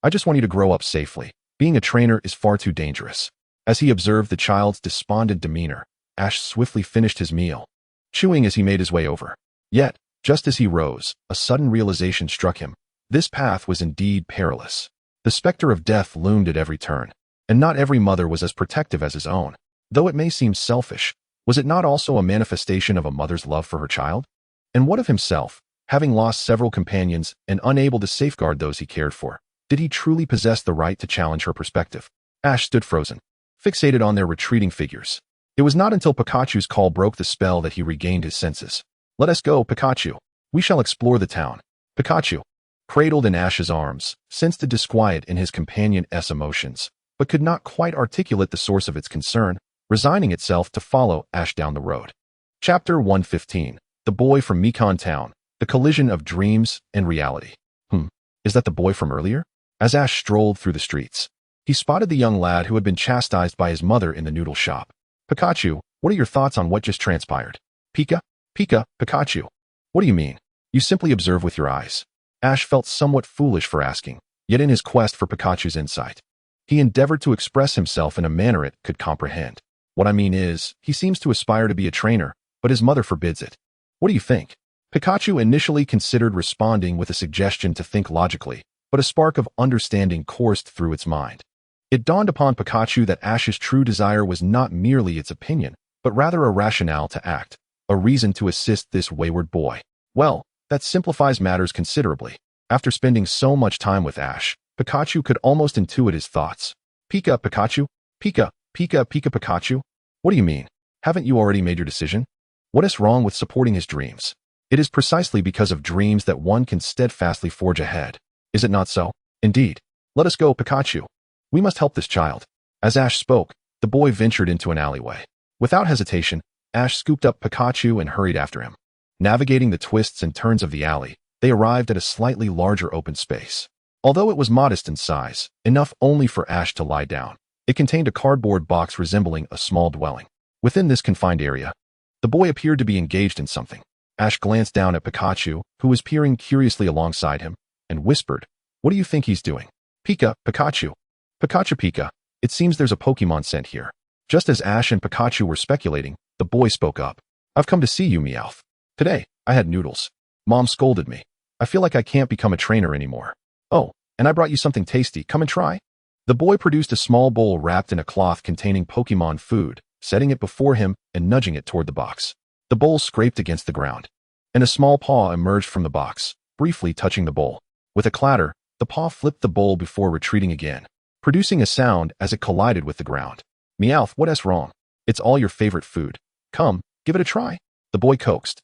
I just want you to grow up safely. Being a trainer is far too dangerous." As he observed the child's despondent demeanor, Ash swiftly finished his meal, chewing as he made his way over. Yet, just as he rose, a sudden realization struck him. This path was indeed perilous. The specter of death loomed at every turn, and not every mother was as protective as his own. Though it may seem selfish, was it not also a manifestation of a mother's love for her child? And what of himself, having lost several companions and unable to safeguard those he cared for? Did he truly possess the right to challenge her perspective? Ash stood frozen, fixated on their retreating figures. It was not until Pikachu's call broke the spell that he regained his senses. "Let us go, Pikachu. We shall explore the town." Pikachu, cradled in Ash's arms, sensed a disquiet in his companion's emotions, but could not quite articulate the source of its concern, resigning itself to follow Ash down the road. Chapter 115. The Boy from Mekon Town. The Collision of Dreams and Reality. Is that the boy from earlier? As Ash strolled through the streets, he spotted the young lad who had been chastised by his mother in the noodle shop. "Pikachu, what are your thoughts on what just transpired?" Pikachu. What do you mean? You simply observe with your eyes." Ash felt somewhat foolish for asking, yet in his quest for Pikachu's insight, he endeavored to express himself in a manner it could comprehend. "What I mean is, he seems to aspire to be a trainer, but his mother forbids it. What do you think?" Pikachu initially considered responding with a suggestion to think logically, but a spark of understanding coursed through its mind. It dawned upon Pikachu that Ash's true desire was not merely its opinion, but rather a rationale to act, a reason to assist this wayward boy. Well, that simplifies matters considerably. After spending so much time with Ash, Pikachu could almost intuit his thoughts. Pikachu? Pikachu? What do you mean? Haven't you already made your decision? What is wrong with supporting his dreams? It is precisely because of dreams that one can steadfastly forge ahead. Is it not so? Indeed. Let us go, Pikachu. We must help this child. As Ash spoke, the boy ventured into an alleyway. Without hesitation, Ash scooped up Pikachu and hurried after him. Navigating the twists and turns of the alley, they arrived at a slightly larger open space. Although it was modest in size, enough only for Ash to lie down, it contained a cardboard box resembling a small dwelling. Within this confined area, the boy appeared to be engaged in something. Ash glanced down at Pikachu, who was peering curiously alongside him, and whispered, "What do you think he's doing?" Pikachu. Pika, it seems there's a Pokémon sent here." Just as Ash and Pikachu were speculating, the boy spoke up. "I've come to see you, Meowth." Today, I had noodles. Mom scolded me. I feel like I can't become a trainer anymore. Oh, and I brought you something tasty. Come and try. The boy produced a small bowl wrapped in a cloth containing Pokémon food, setting it before him and nudging it toward the box. The bowl scraped against the ground, and a small paw emerged from the box, briefly touching the bowl. With a clatter, the paw flipped the bowl before retreating again, producing a sound as it collided with the ground. Meowth, what's wrong? It's all your favorite food. Come, give it a try. The boy coaxed,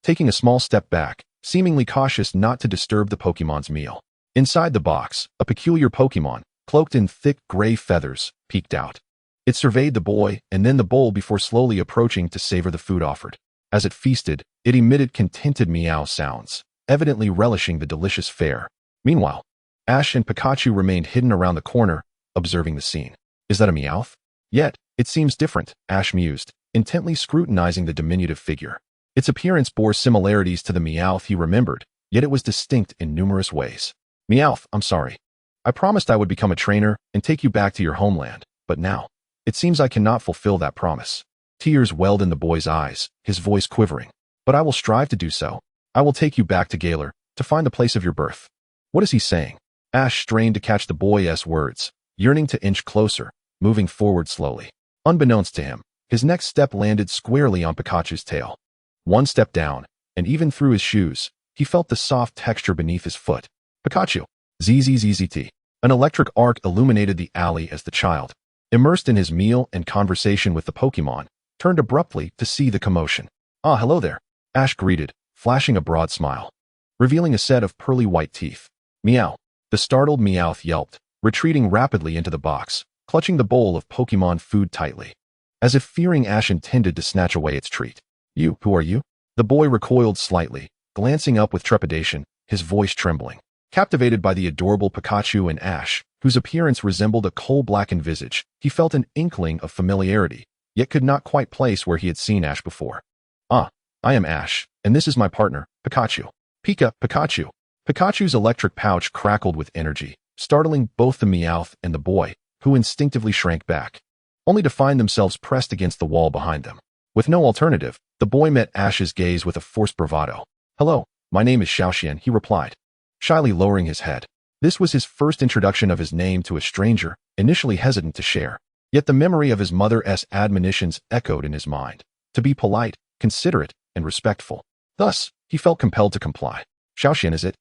taking a small step back, seemingly cautious not to disturb the Pokémon's meal. Inside the box, a peculiar Pokémon, cloaked in thick gray feathers, peeked out. It surveyed the boy and then the bowl before slowly approaching to savor the food offered. As it feasted, it emitted contented meow sounds, evidently relishing the delicious fare. Meanwhile, Ash and Pikachu remained hidden around the corner, observing the scene. Is that a Meowth? Yet, it seems different, Ash mused, intently scrutinizing the diminutive figure. Its appearance bore similarities to the Meowth he remembered, yet it was distinct in numerous ways. Meowth, I'm sorry. I promised I would become a trainer and take you back to your homeland, but now, it seems I cannot fulfill that promise. Tears welled in the boy's eyes, his voice quivering. But I will strive to do so. I will take you back to Galar, to find the place of your birth. What is he saying? Ash strained to catch the boy's words, yearning to inch closer, moving forward slowly. Unbeknownst to him, his next step landed squarely on Pikachu's tail. One step down, and even through his shoes, he felt the soft texture beneath his foot. Pikachu. ZZZZT. An electric arc illuminated the alley as the child, immersed in his meal and conversation with the Pokémon, turned abruptly to see the commotion. Ah, hello there. Ash greeted, flashing a broad smile, revealing a set of pearly white teeth. Meow. The startled Meowth yelped, retreating rapidly into the box, clutching the bowl of Pokémon food tightly, as if fearing Ash intended to snatch away its treat. You, who are you? The boy recoiled slightly, glancing up with trepidation, his voice trembling. Captivated by the adorable Pikachu and Ash, whose appearance resembled a coal-blackened visage, he felt an inkling of familiarity, yet could not quite place where he had seen Ash before. Ah, I am Ash, and this is my partner, Pikachu. Pikachu. Pikachu's electric pouch crackled with energy, startling both the Meowth and the boy, who instinctively shrank back, only to find themselves pressed against the wall behind them. With no alternative, the boy met Ash's gaze with a forced bravado. Hello, my name is Xiaoxian, he replied, shyly lowering his head. This was his first introduction of his name to a stranger, initially hesitant to share. Yet the memory of his mother's admonitions echoed in his mind, to be polite, considerate, and respectful. Thus, he felt compelled to comply. Xiaoxian, is it?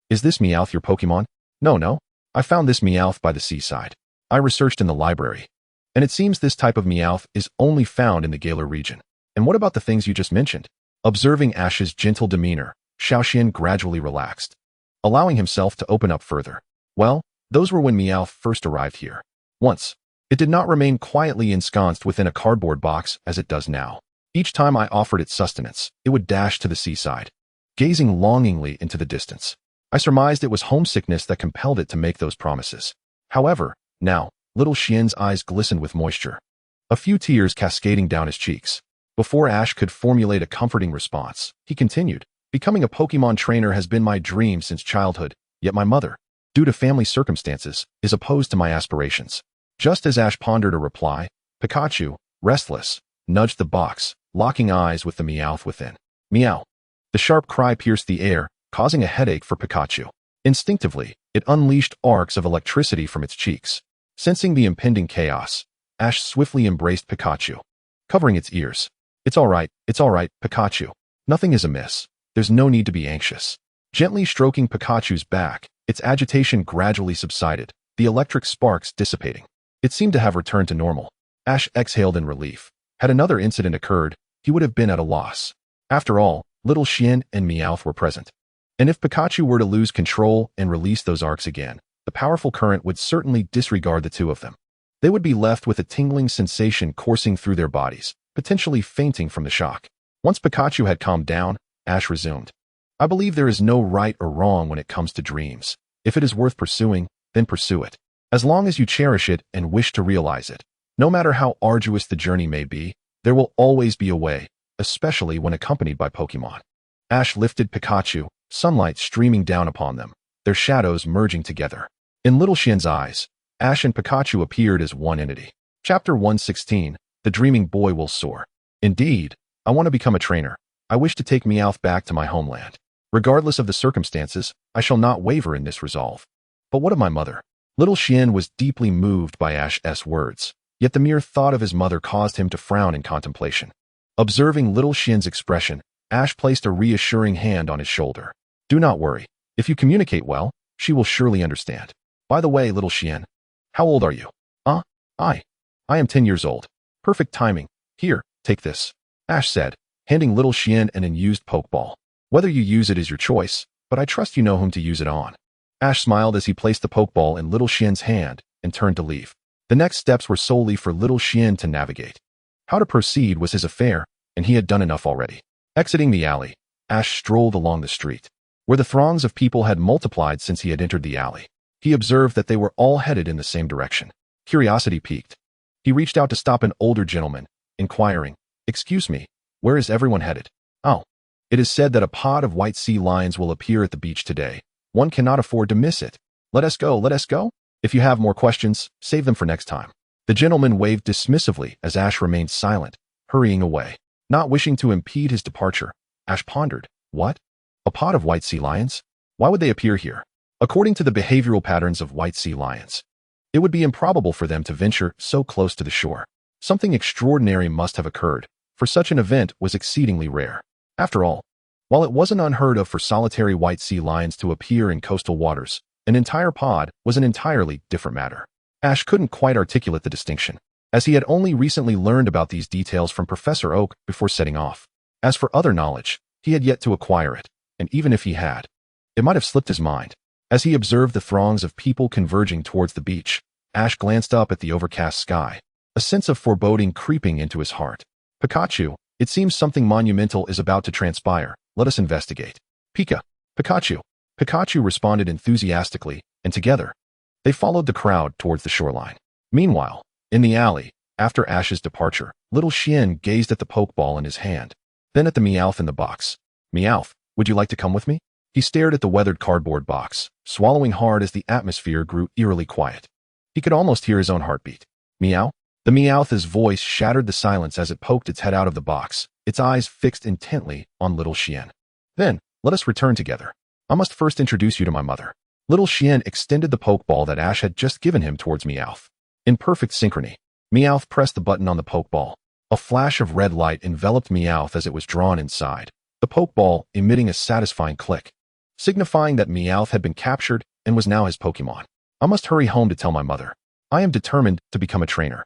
Is this Meowth your Pokémon? No. I found this Meowth by the seaside. I researched in the library. And it seems this type of Meowth is only found in the Galar region. And what about the things you just mentioned? Observing Ash's gentle demeanor, Xiaoxian gradually relaxed, allowing himself to open up further. Well, those were when Meowth first arrived here. Once. It did not remain quietly ensconced within a cardboard box as it does now. Each time I offered it sustenance, it would dash to the seaside, gazing longingly into the distance. I surmised it was homesickness that compelled it to make those promises. However, now, little Xian's eyes glistened with moisture, a few tears cascading down his cheeks. Before Ash could formulate a comforting response, he continued, becoming a Pokémon trainer has been my dream since childhood, yet my mother, due to family circumstances, is opposed to my aspirations. Just as Ash pondered a reply, Pikachu, restless, nudged the box, locking eyes with the Meowth within. Meow. The sharp cry pierced the air, causing a headache for Pikachu. Instinctively, it unleashed arcs of electricity from its cheeks. Sensing the impending chaos, Ash swiftly embraced Pikachu, covering its ears. It's all right, Pikachu. Nothing is amiss. There's no need to be anxious. Gently stroking Pikachu's back, its agitation gradually subsided, the electric sparks dissipating. It seemed to have returned to normal. Ash exhaled in relief. Had another incident occurred, he would have been at a loss. After all, little Xian and Meowth were present. And if Pikachu were to lose control and release those arcs again, the powerful current would certainly disregard the two of them. They would be left with a tingling sensation coursing through their bodies, potentially fainting from the shock. Once Pikachu had calmed down, Ash resumed. I believe there is no right or wrong when it comes to dreams. If it is worth pursuing, then pursue it. As long as you cherish it and wish to realize it. No matter how arduous the journey may be, there will always be a way, especially when accompanied by Pokémon. Ash lifted Pikachu, sunlight streaming down upon them, their shadows merging together. In little Xian's eyes, Ash and Pikachu appeared as one entity. Chapter 116, The Dreaming Boy Will Soar. Indeed, I want to become a trainer. I wish to take Meowth back to my homeland. Regardless of the circumstances, I shall not waver in this resolve. But what of my mother? Little Xian was deeply moved by Ash's words, yet the mere thought of his mother caused him to frown in contemplation. Observing Little Xian's expression, Ash placed a reassuring hand on his shoulder. Do not worry. If you communicate well, she will surely understand. By the way, Little Xian, how old are you? I am 10 years old. Perfect timing. Here, take this, Ash said, handing Little Xian an unused Pokeball. Whether you use it is your choice, but I trust you know whom to use it on. Ash smiled as he placed the Pokeball in Little Xian's hand and turned to leave. The next steps were solely for Little Xian to navigate. How to proceed was his affair, and he had done enough already. Exiting the alley, Ash strolled along the street, where the throngs of people had multiplied since he had entered the alley. He observed that they were all headed in the same direction. Curiosity piqued. He reached out to stop an older gentleman, inquiring, "Excuse me, where is everyone headed?" "Oh, it is said that a pod of white sea lions will appear at the beach today. One cannot afford to miss it. Let us go, let us go. If you have more questions, save them for next time." The gentleman waved dismissively as Ash remained silent, hurrying away. Not wishing to impede his departure, Ash pondered, what? A pod of white sea lions? Why would they appear here? According to the behavioral patterns of white sea lions, it would be improbable for them to venture so close to the shore. Something extraordinary must have occurred, for such an event was exceedingly rare. After all, while it wasn't unheard of for solitary white sea lions to appear in coastal waters, an entire pod was an entirely different matter. Ash couldn't quite articulate the distinction, as he had only recently learned about these details from Professor Oak before setting off. As for other knowledge, he had yet to acquire it, and even if he had, it might have slipped his mind. As he observed the throngs of people converging towards the beach, Ash glanced up at the overcast sky, a sense of foreboding creeping into his heart. "Pikachu, it seems something monumental is about to transpire. Let us investigate." Pikachu. Pikachu responded enthusiastically, and together, they followed the crowd towards the shoreline. Meanwhile, in the alley, after Ash's departure, Little Xian gazed at the Pokeball in his hand, then at the Meowth in the box. "Meowth, would you like to come with me?" He stared at the weathered cardboard box, swallowing hard as the atmosphere grew eerily quiet. He could almost hear his own heartbeat. "Meow?" The Meowth's voice shattered the silence as it poked its head out of the box, its eyes fixed intently on Little Xian. "Then, let us return together. I must first introduce you to my mother." Little Xian extended the Pokeball that Ash had just given him towards Meowth. In perfect synchrony, Meowth pressed the button on the Pokeball. A flash of red light enveloped Meowth as it was drawn inside, the Pokeball emitting a satisfying click, signifying that Meowth had been captured and was now his Pokemon. "I must hurry home to tell my mother. I am determined to become a trainer."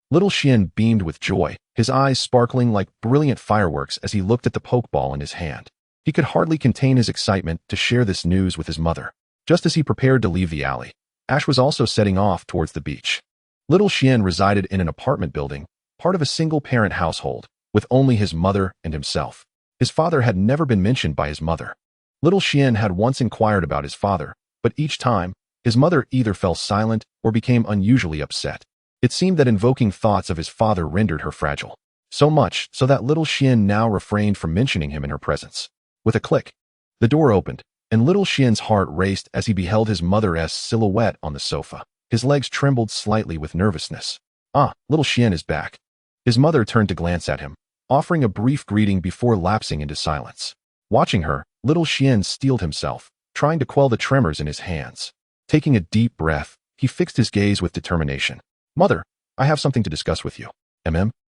Little Xian beamed with joy, his eyes sparkling like brilliant fireworks as he looked at the Pokeball in his hand. He could hardly contain his excitement to share this news with his mother. Just as he prepared to leave the alley, Ash was also setting off towards the beach. Little Xian resided in an apartment building, part of a single-parent household, with only his mother and himself. His father had never been mentioned by his mother. Little Xian had once inquired about his father, but each time, his mother either fell silent or became unusually upset. It seemed that invoking thoughts of his father rendered her fragile. So much so that Little Xian now refrained from mentioning him in her presence. With a click, the door opened, and Little Xian's heart raced as he beheld his mother's silhouette on the sofa. His legs trembled slightly with nervousness. "Ah, Little Xian is back." His mother turned to glance at him, offering a brief greeting before lapsing into silence. Watching her, Little Xian steeled himself, trying to quell the tremors in his hands. Taking a deep breath, he fixed his gaze with determination. "Mother, I have something to discuss with you."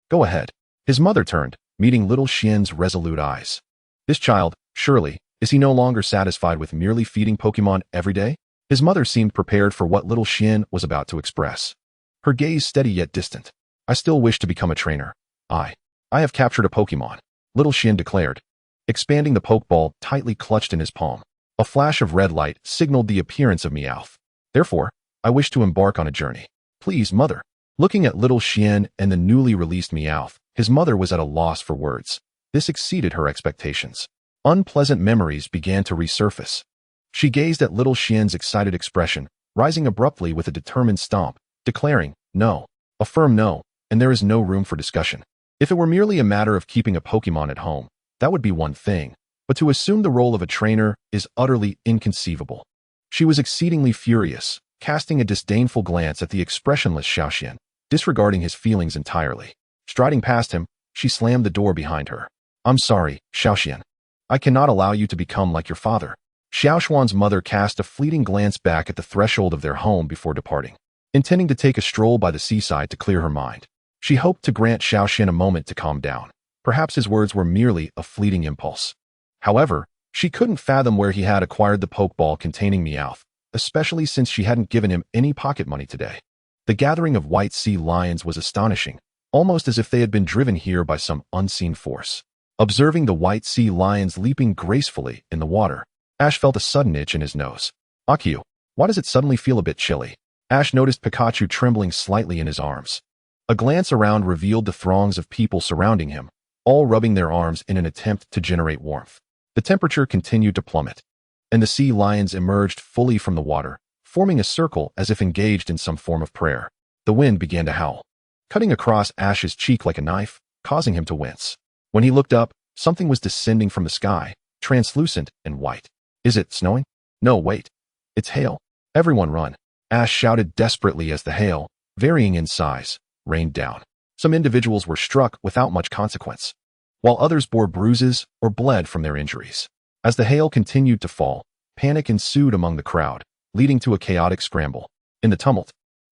Go ahead." His mother turned, meeting Little Xian's resolute eyes. This child, surely, is he no longer satisfied with merely feeding Pokemon every day? His mother seemed prepared for what Little Xian was about to express. Her gaze steady yet distant. "I still wish to become a trainer. I have captured a Pokemon," Little Xian declared, expanding the Pokeball tightly clutched in his palm. A flash of red light signaled the appearance of Meowth. "Therefore, I wish to embark on a journey. Please, mother." Looking at Little Xian and the newly released Meowth, his mother was at a loss for words. This exceeded her expectations. Unpleasant memories began to resurface. She gazed at Little Xian's excited expression, rising abruptly with a determined stomp, declaring, "No, a firm no, and there is no room for discussion. If it were merely a matter of keeping a Pokemon at home, that would be one thing, but to assume the role of a trainer is utterly inconceivable." She was exceedingly furious, casting a disdainful glance at the expressionless Xiaoxian, disregarding his feelings entirely. Striding past him, she slammed the door behind her. I'm sorry, Xiaoxian. I cannot allow you to become like your father. Xiaoxuan's mother cast a fleeting glance back at the threshold of their home before departing, intending to take a stroll by the seaside to clear her mind. She hoped to grant Xiaoxian a moment to calm down. Perhaps his words were merely a fleeting impulse. However, she couldn't fathom where he had acquired the pokeball containing Meowth, especially since she hadn't given him any pocket money today. The gathering of white sea lions was astonishing, almost as if they had been driven here by some unseen force. Observing the white sea lions leaping gracefully in the water, Ash felt a sudden itch in his nose. Akio, why does it suddenly feel a bit chilly? Ash noticed Pikachu trembling slightly in his arms. A glance around revealed the throngs of people surrounding him, all rubbing their arms in an attempt to generate warmth. The temperature continued to plummet, and the sea lions emerged fully from the water, forming a circle as if engaged in some form of prayer. The wind began to howl, cutting across Ash's cheek like a knife, causing him to wince. When he looked up, something was descending from the sky, translucent and white. Is it snowing? No, wait. It's hail. Everyone run. Ash shouted desperately as the hail, varying in size, rained down. Some individuals were struck without much consequence, while others bore bruises or bled from their injuries. As the hail continued to fall, panic ensued among the crowd, leading to a chaotic scramble. In the tumult,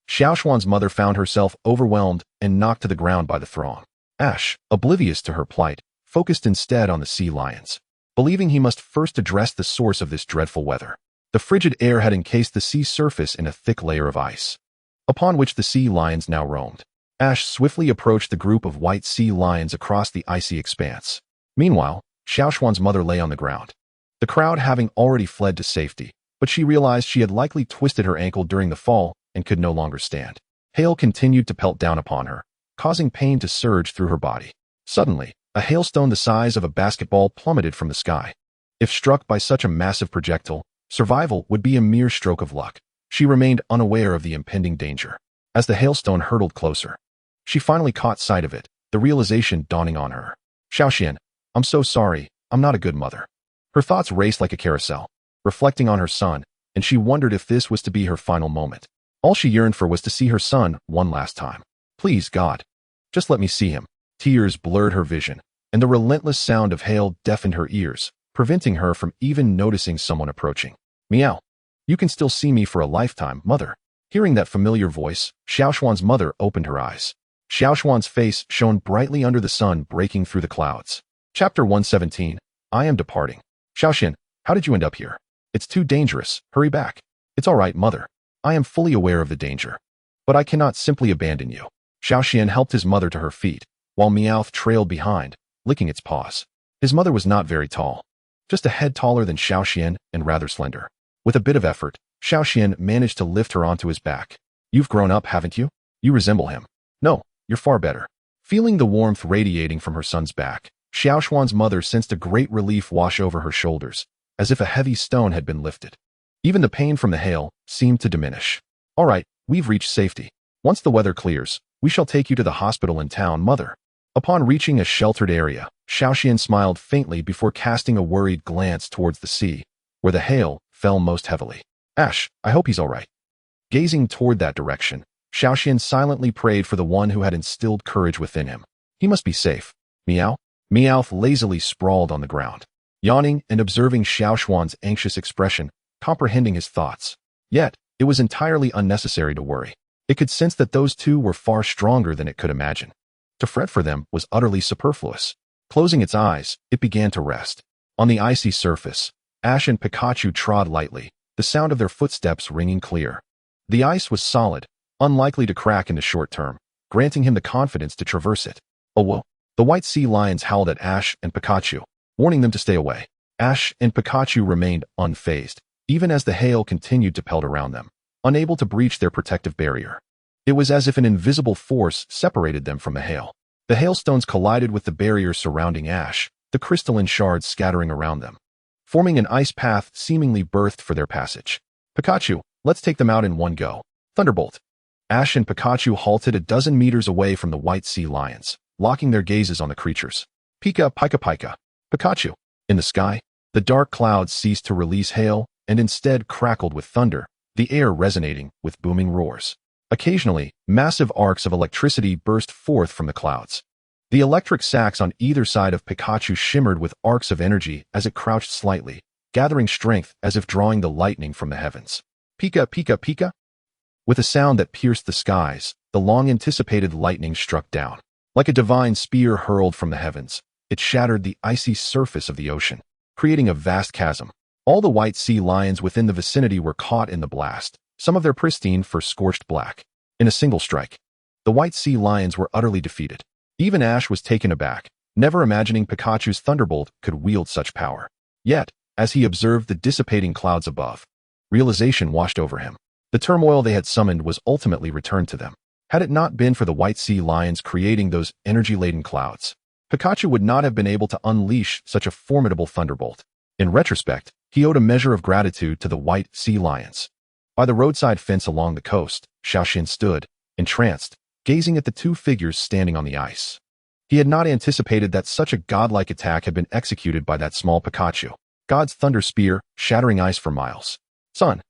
Xiaoxuan's mother found herself overwhelmed and knocked to the ground by the throng. Ash, oblivious to her plight, focused instead on the sea lions, believing he must first address the source of this dreadful weather. The frigid air had encased the sea surface in a thick layer of ice, upon which the sea lions now roamed. Ash swiftly approached the group of white sea lions across the icy expanse. Meanwhile, Xiaoxuan's mother lay on the ground, the crowd having already fled to safety, but she realized she had likely twisted her ankle during the fall and could no longer stand. Hail continued to pelt down upon her, causing pain to surge through her body. Suddenly, a hailstone the size of a basketball plummeted from the sky. If struck by such a massive projectile, survival would be a mere stroke of luck. She remained unaware of the impending danger. As the hailstone hurtled closer, she finally caught sight of it, the realization dawning on her. Xiaoxian, I'm so sorry, I'm not a good mother. Her thoughts raced like a carousel, reflecting on her son, and she wondered if this was to be her final moment. All she yearned for was to see her son one last time. Please, God, just let me see him. Tears blurred her vision, and the relentless sound of hail deafened her ears, preventing her from even noticing someone approaching. Meow. You can still see me for a lifetime, mother. Hearing that familiar voice, Xiaoxuan's mother opened her eyes. Xiaoxuan's face shone brightly under the sun breaking through the clouds. Chapter 117, I am departing. Xiaoxian, how did you end up here? It's too dangerous. Hurry back. It's all right, mother. I am fully aware of the danger, but I cannot simply abandon you. Xiaoxian helped his mother to her feet, while Meowth trailed behind, licking its paws. His mother was not very tall, just a head taller than Xiaoxian and rather slender. With a bit of effort, Xiaoxian managed to lift her onto his back. You've grown up, haven't you? You resemble him. No, you're far better. Feeling the warmth radiating from her son's back, Xiaoxuan's mother sensed a great relief wash over her shoulders, as if a heavy stone had been lifted. Even the pain from the hail seemed to diminish. All right, we've reached safety. Once the weather clears, we shall take you to the hospital in town, mother. Upon reaching a sheltered area, Xiaoxian smiled faintly before casting a worried glance towards the sea, where the hail fell most heavily. Ash, I hope he's all right. Gazing toward that direction, Xiaoxian silently prayed for the one who had instilled courage within him. He must be safe. Meow? Meowth lazily sprawled on the ground, yawning and observing Xiaoxuan's anxious expression, comprehending his thoughts. Yet, it was entirely unnecessary to worry. It could sense that those two were far stronger than it could imagine. To fret for them was utterly superfluous. Closing its eyes, it began to rest. On the icy surface, Ash and Pikachu trod lightly, the sound of their footsteps ringing clear. The ice was solid, unlikely to crack in the short term, granting him the confidence to traverse it. Oh whoa. The white sea lions howled at Ash and Pikachu, warning them to stay away. Ash and Pikachu remained unfazed, even as the hail continued to pelt around them, unable to breach their protective barrier. It was as if an invisible force separated them from the hail. The hailstones collided with the barrier surrounding Ash, the crystalline shards scattering around them, forming an ice path seemingly birthed for their passage. Pikachu, let's take them out in one go. Thunderbolt. Ash and Pikachu halted a dozen meters away from the white sea lions, locking their gazes on the creatures. Pika, Pika, Pika. Pikachu. In the sky, the dark clouds ceased to release hail and instead crackled with thunder, the air resonating with booming roars. Occasionally, massive arcs of electricity burst forth from the clouds, The electric sacs on either side of Pikachu shimmered with arcs of energy as it crouched slightly, gathering strength as if drawing the lightning from the heavens. Pika, pika, pika! With a sound that pierced the skies, the long-anticipated lightning struck down. Like a divine spear hurled from the heavens, it shattered the icy surface of the ocean, creating a vast chasm. All the white sea lions within the vicinity were caught in the blast, some of their pristine fur scorched black. In a single strike, the white sea lions were utterly defeated. Even Ash was taken aback, never imagining Pikachu's thunderbolt could wield such power. Yet, as he observed the dissipating clouds above, realization washed over him. The turmoil they had summoned was ultimately returned to them. Had it not been for the white sea lions creating those energy-laden clouds, Pikachu would not have been able to unleash such a formidable thunderbolt. In retrospect, he owed a measure of gratitude to the white sea lions. By the roadside fence along the coast, Xiaoxian stood, entranced, gazing at the two figures standing on the ice. He had not anticipated that such a godlike attack had been executed by that small Pikachu. God's thunder spear, shattering ice for miles. Son,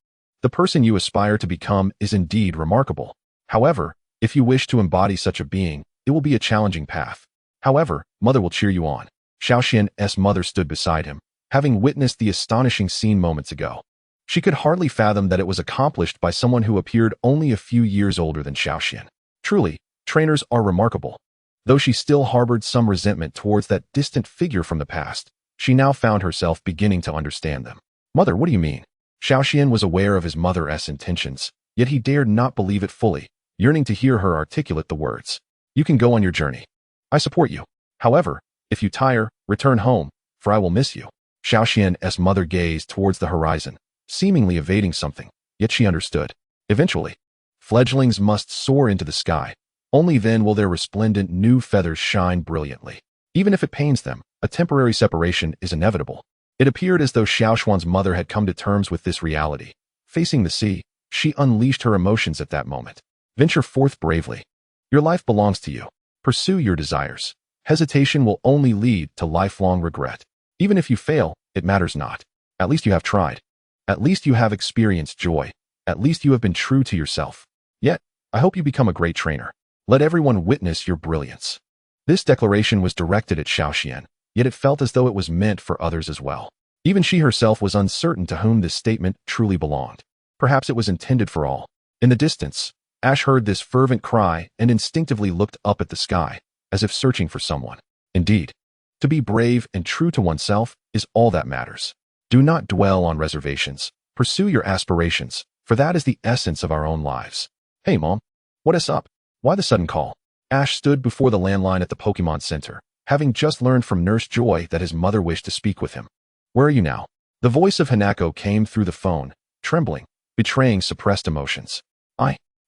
the person you aspire to become is indeed remarkable. However, if you wish to embody such a being, it will be a challenging path. However, Mother will cheer you on. Xiaoxian's mother stood beside him, having witnessed the astonishing scene moments ago. She could hardly fathom that it was accomplished by someone who appeared only a few years older than Xiaoxian. Truly, trainers are remarkable. Though she still harbored some resentment towards that distant figure from the past, she now found herself beginning to understand them. Mother, what do you mean? Xiaoxian was aware of his mother's intentions, yet he dared not believe it fully, yearning to hear her articulate the words. You can go on your journey. I support you. However, if you tire, return home, for I will miss you. Xiaoxian's mother gazed towards the horizon, seemingly evading something, yet she understood. Eventually, fledglings must soar into the sky. Only then will their resplendent new feathers shine brilliantly. Even if it pains them, a temporary separation is inevitable. It appeared as though Xiaoxuan's mother had come to terms with this reality. Facing the sea, she unleashed her emotions at that moment. Venture forth bravely. Your life belongs to you. Pursue your desires. Hesitation will only lead to lifelong regret. Even if you fail, it matters not. At least you have tried. At least you have experienced joy. At least you have been true to yourself. Yet, I hope you become a great trainer. Let everyone witness your brilliance. This declaration was directed at Xiaoxian, yet it felt as though it was meant for others as well. Even she herself was uncertain to whom this statement truly belonged. Perhaps it was intended for all. In the distance, Ash heard this fervent cry and instinctively looked up at the sky, as if searching for someone. Indeed, to be brave and true to oneself is all that matters. Do not dwell on reservations. Pursue your aspirations, for that is the essence of our own lives. Hey, Mom. What is up? Why the sudden call? Ash stood before the landline at the Pokémon Center, having just learned from Nurse Joy that his mother wished to speak with him. Where are you now? The voice of Hanako came through the phone, trembling, betraying suppressed emotions.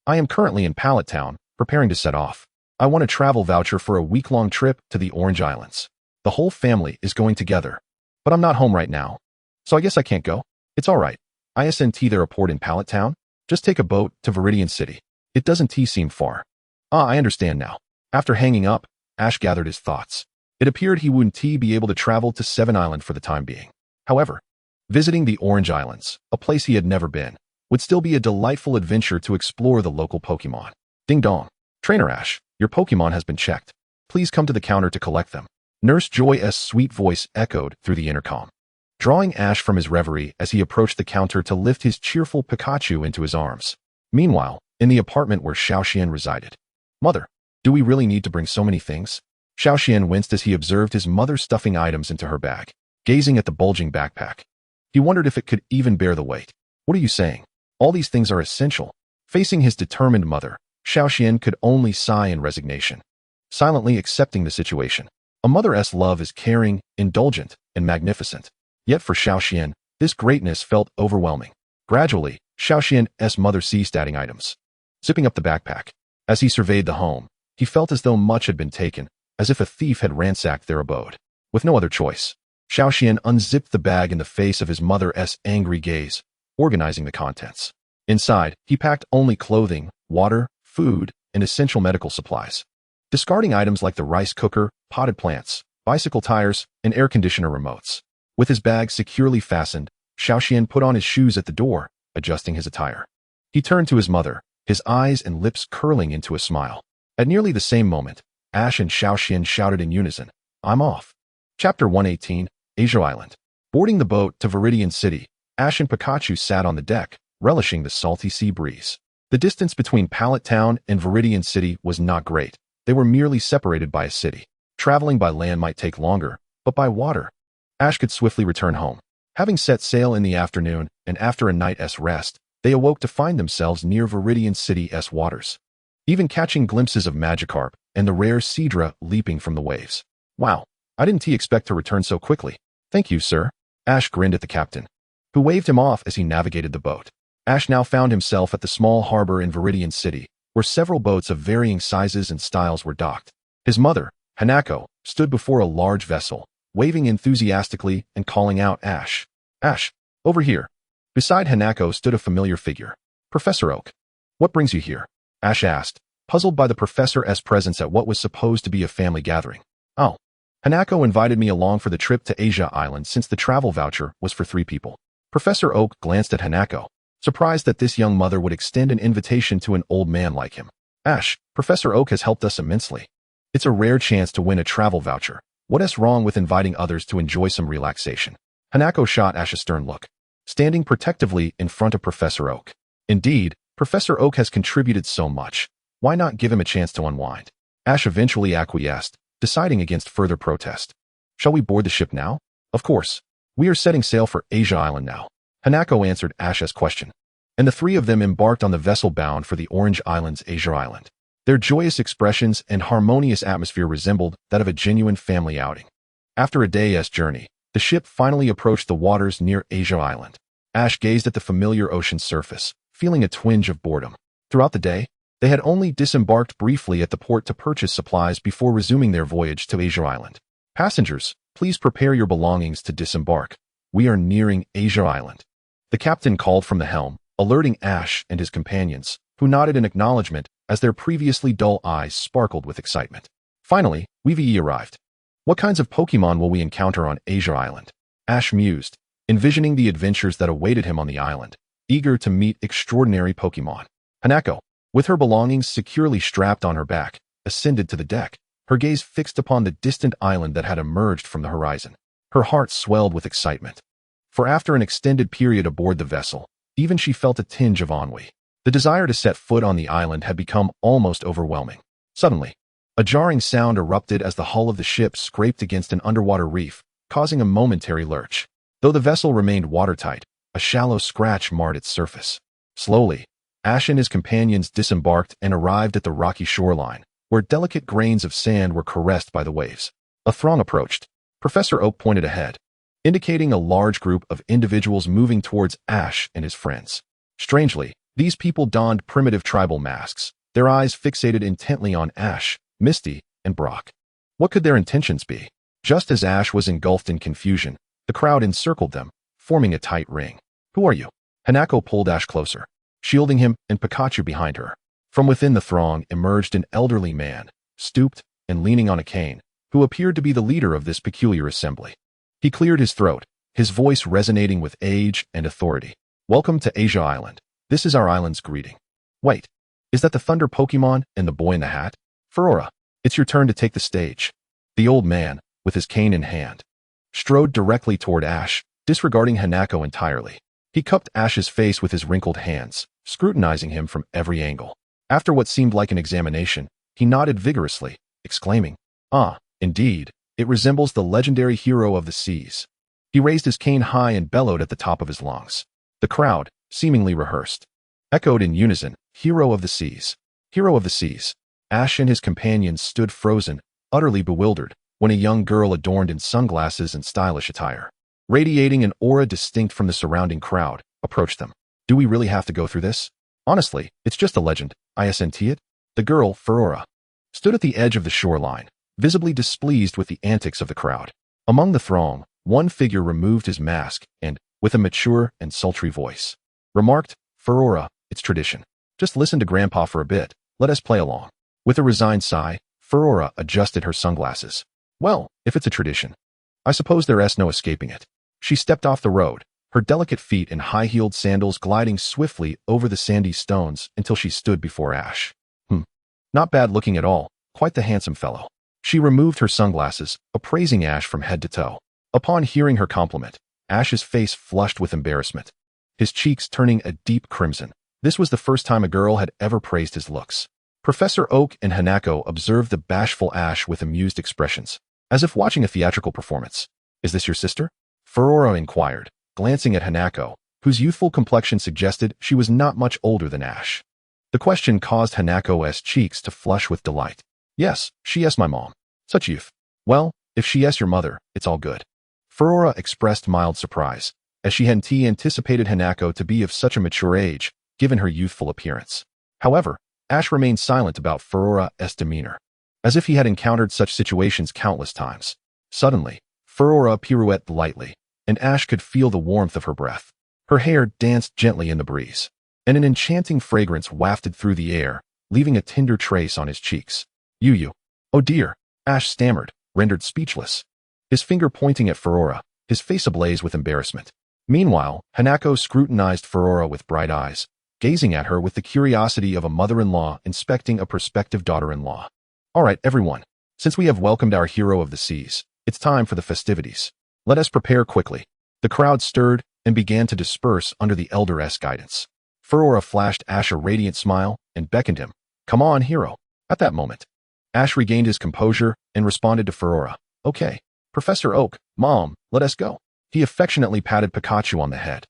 I am currently in Pallet Town, preparing to set off. I want a travel voucher for a week-long trip to the Orange Islands. The whole family is going together. But I'm not home right now, so I guess I can't go. It's alright. Isn't there a port in Pallet Town? Just take a boat to Viridian City. It doesn't seem far. I understand now. After hanging up, Ash gathered his thoughts. It appeared he wouldn't be able to travel to Seven Island for the time being. However, visiting the Orange Islands, a place he had never been, would still be a delightful adventure to explore the local Pokémon. Ding dong. Trainer Ash, your Pokémon has been checked. Please come to the counter to collect them. Nurse Joy's sweet voice echoed through the intercom, drawing Ash from his reverie as he approached the counter to lift his cheerful Pikachu into his arms. Meanwhile, in the apartment where Xiaoxian resided. Mother, do we really need to bring so many things? Xiaoxian winced as he observed his mother stuffing items into her bag, gazing at the bulging backpack. He wondered if it could even bear the weight. What are you saying? All these things are essential. Facing his determined mother, Xiaoxian could only sigh in resignation, silently accepting the situation. A mother's love is caring, indulgent, and magnificent. Yet for Xiaoxian, this greatness felt overwhelming. Gradually, Xiaoxian's mother ceased adding items, zipping up the backpack. As he surveyed the home, he felt as though much had been taken, as if a thief had ransacked their abode. With no other choice, Xiaoxian unzipped the bag in the face of his mother's angry gaze, organizing the contents. Inside, he packed only clothing, water, food, and essential medical supplies, discarding items like the rice cooker, potted plants, bicycle tires, and air conditioner remotes. With his bag securely fastened, Xiaoxian put on his shoes at the door, adjusting his attire. He turned to his mother, his eyes and lips curling into a smile. At nearly the same moment, Ash and Xiaoxian shouted in unison. I'm off. Chapter 118, Asia Island. Boarding the boat to Viridian City, Ash and Pikachu sat on the deck, relishing the salty sea breeze. The distance between Pallet Town and Viridian City was not great. They were merely separated by a city. Traveling by land might take longer, but by water, Ash could swiftly return home. Having set sail in the afternoon, and after a night's rest, they awoke to find themselves near Viridian City's waters, even catching glimpses of Magikarp and the rare Seadra leaping from the waves. Wow, I didn't expect to return so quickly. Thank you, sir. Ash grinned at the captain, who waved him off as he navigated the boat. Ash now found himself at the small harbor in Viridian City, where several boats of varying sizes and styles were docked. His mother, Hanako, stood before a large vessel, waving enthusiastically and calling out Ash. Ash, over here. Beside Hanako stood a familiar figure. Professor Oak. What brings you here? Ash asked, puzzled by the professor's presence at what was supposed to be a family gathering. Oh. Hanako invited me along for the trip to Asia Island since the travel voucher was for 3 people. Professor Oak glanced at Hanako, surprised that this young mother would extend an invitation to an old man like him. Ash, Professor Oak has helped us immensely. It's a rare chance to win a travel voucher. What's wrong with inviting others to enjoy some relaxation? Hanako shot Ash a stern look, standing protectively in front of Professor Oak. Indeed, Professor Oak has contributed so much. Why not give him a chance to unwind? Ash eventually acquiesced, deciding against further protest. Shall we board the ship now? Of course. We are setting sail for Asia Island now. Hanako answered Ash's question, and the 3 of them embarked on the vessel bound for the Orange Island's Asia Island. Their joyous expressions and harmonious atmosphere resembled that of a genuine family outing. After a day's journey, the ship finally approached the waters near Asia Island. Ash gazed at the familiar ocean surface, feeling a twinge of boredom. Throughout the day, they had only disembarked briefly at the port to purchase supplies before resuming their voyage to Asia Island. Passengers, please prepare your belongings to disembark. We are nearing Asia Island. The captain called from the helm, alerting Ash and his companions, who nodded in acknowledgement as their previously dull eyes sparkled with excitement. Finally, we've arrived. What kinds of Pokémon will we encounter on Asia Island? Ash mused, envisioning the adventures that awaited him on the island, eager to meet extraordinary Pokémon. Hanako, with her belongings securely strapped on her back, ascended to the deck, her gaze fixed upon the distant island that had emerged from the horizon. Her heart swelled with excitement. For after an extended period aboard the vessel, even she felt a tinge of ennui. The desire to set foot on the island had become almost overwhelming. Suddenly, a jarring sound erupted as the hull of the ship scraped against an underwater reef, causing a momentary lurch. Though the vessel remained watertight, a shallow scratch marred its surface. Slowly, Ash and his companions disembarked and arrived at the rocky shoreline, where delicate grains of sand were caressed by the waves. A throng approached. Professor Oak pointed ahead, indicating a large group of individuals moving towards Ash and his friends. Strangely, these people donned primitive tribal masks, their eyes fixated intently on Ash, Misty, and Brock. What could their intentions be? Just as Ash was engulfed in confusion, the crowd encircled them, forming a tight ring. Who are you? Hanako pulled Ash closer, shielding him and Pikachu behind her. From within the throng emerged an elderly man, stooped and leaning on a cane, who appeared to be the leader of this peculiar assembly. He cleared his throat, his voice resonating with age and authority. Welcome to Asia Island. This is our island's greeting. Wait, is that the Thunder Pokémon and the boy in the hat? Ferora, it's your turn to take the stage. The old man, with his cane in hand, strode directly toward Ash, disregarding Hanako entirely. He cupped Ash's face with his wrinkled hands, scrutinizing him from every angle. After what seemed like an examination, he nodded vigorously, exclaiming, "Ah, indeed, it resembles the legendary hero of the seas." He raised his cane high and bellowed at the top of his lungs. The crowd, seemingly rehearsed, echoed in unison, "Hero of the seas. Hero of the seas." Ash and his companions stood frozen, utterly bewildered, when a young girl adorned in sunglasses and stylish attire, radiating an aura distinct from the surrounding crowd, approached them. Do we really have to go through this? Honestly, it's just a legend, isn't it? The girl, Ferora, stood at the edge of the shoreline, visibly displeased with the antics of the crowd. Among the throng, one figure removed his mask and, with a mature and sultry voice, remarked, "Ferora, it's tradition. Just listen to Grandpa for a bit, let us play along." With a resigned sigh, Ferora adjusted her sunglasses. Well, if it's a tradition, I suppose there's no escaping it. She stepped off the road, her delicate feet in high-heeled sandals gliding swiftly over the sandy stones until she stood before Ash. Not bad looking at all, quite the handsome fellow. She removed her sunglasses, appraising Ash from head to toe. Upon hearing her compliment, Ash's face flushed with embarrassment, his cheeks turning a deep crimson. This was the first time a girl had ever praised his looks. Professor Oak and Hanako observed the bashful Ash with amused expressions, as if watching a theatrical performance. "Is this your sister?" Furora inquired, glancing at Hanako, whose youthful complexion suggested she was not much older than Ash. The question caused Hanako's cheeks to flush with delight. "Yes, she is my mom." "Such youth." "Well, if she is your mother, it's all good." Furora expressed mild surprise, as she hadn't anticipated Hanako to be of such a mature age, given her youthful appearance. However, Ash remained silent about Furora's demeanor, as if he had encountered such situations countless times. Suddenly, Furora pirouetted lightly, and Ash could feel the warmth of her breath. Her hair danced gently in the breeze, and an enchanting fragrance wafted through the air, leaving a tender trace on his cheeks. "You. Oh dear," Ash stammered, rendered speechless, his finger pointing at Furora, his face ablaze with embarrassment. Meanwhile, Hanako scrutinized Furora with bright eyes, gazing at her with the curiosity of a mother-in-law inspecting a prospective daughter-in-law. "All right, everyone. Since we have welcomed our hero of the seas, it's time for the festivities. Let us prepare quickly." The crowd stirred and began to disperse under the elder's guidance. Furora flashed Ash a radiant smile and beckoned him. "Come on, hero." At that moment, Ash regained his composure and responded to Furora. "Okay, Professor Oak, Mom, let us go." He affectionately patted Pikachu on the head,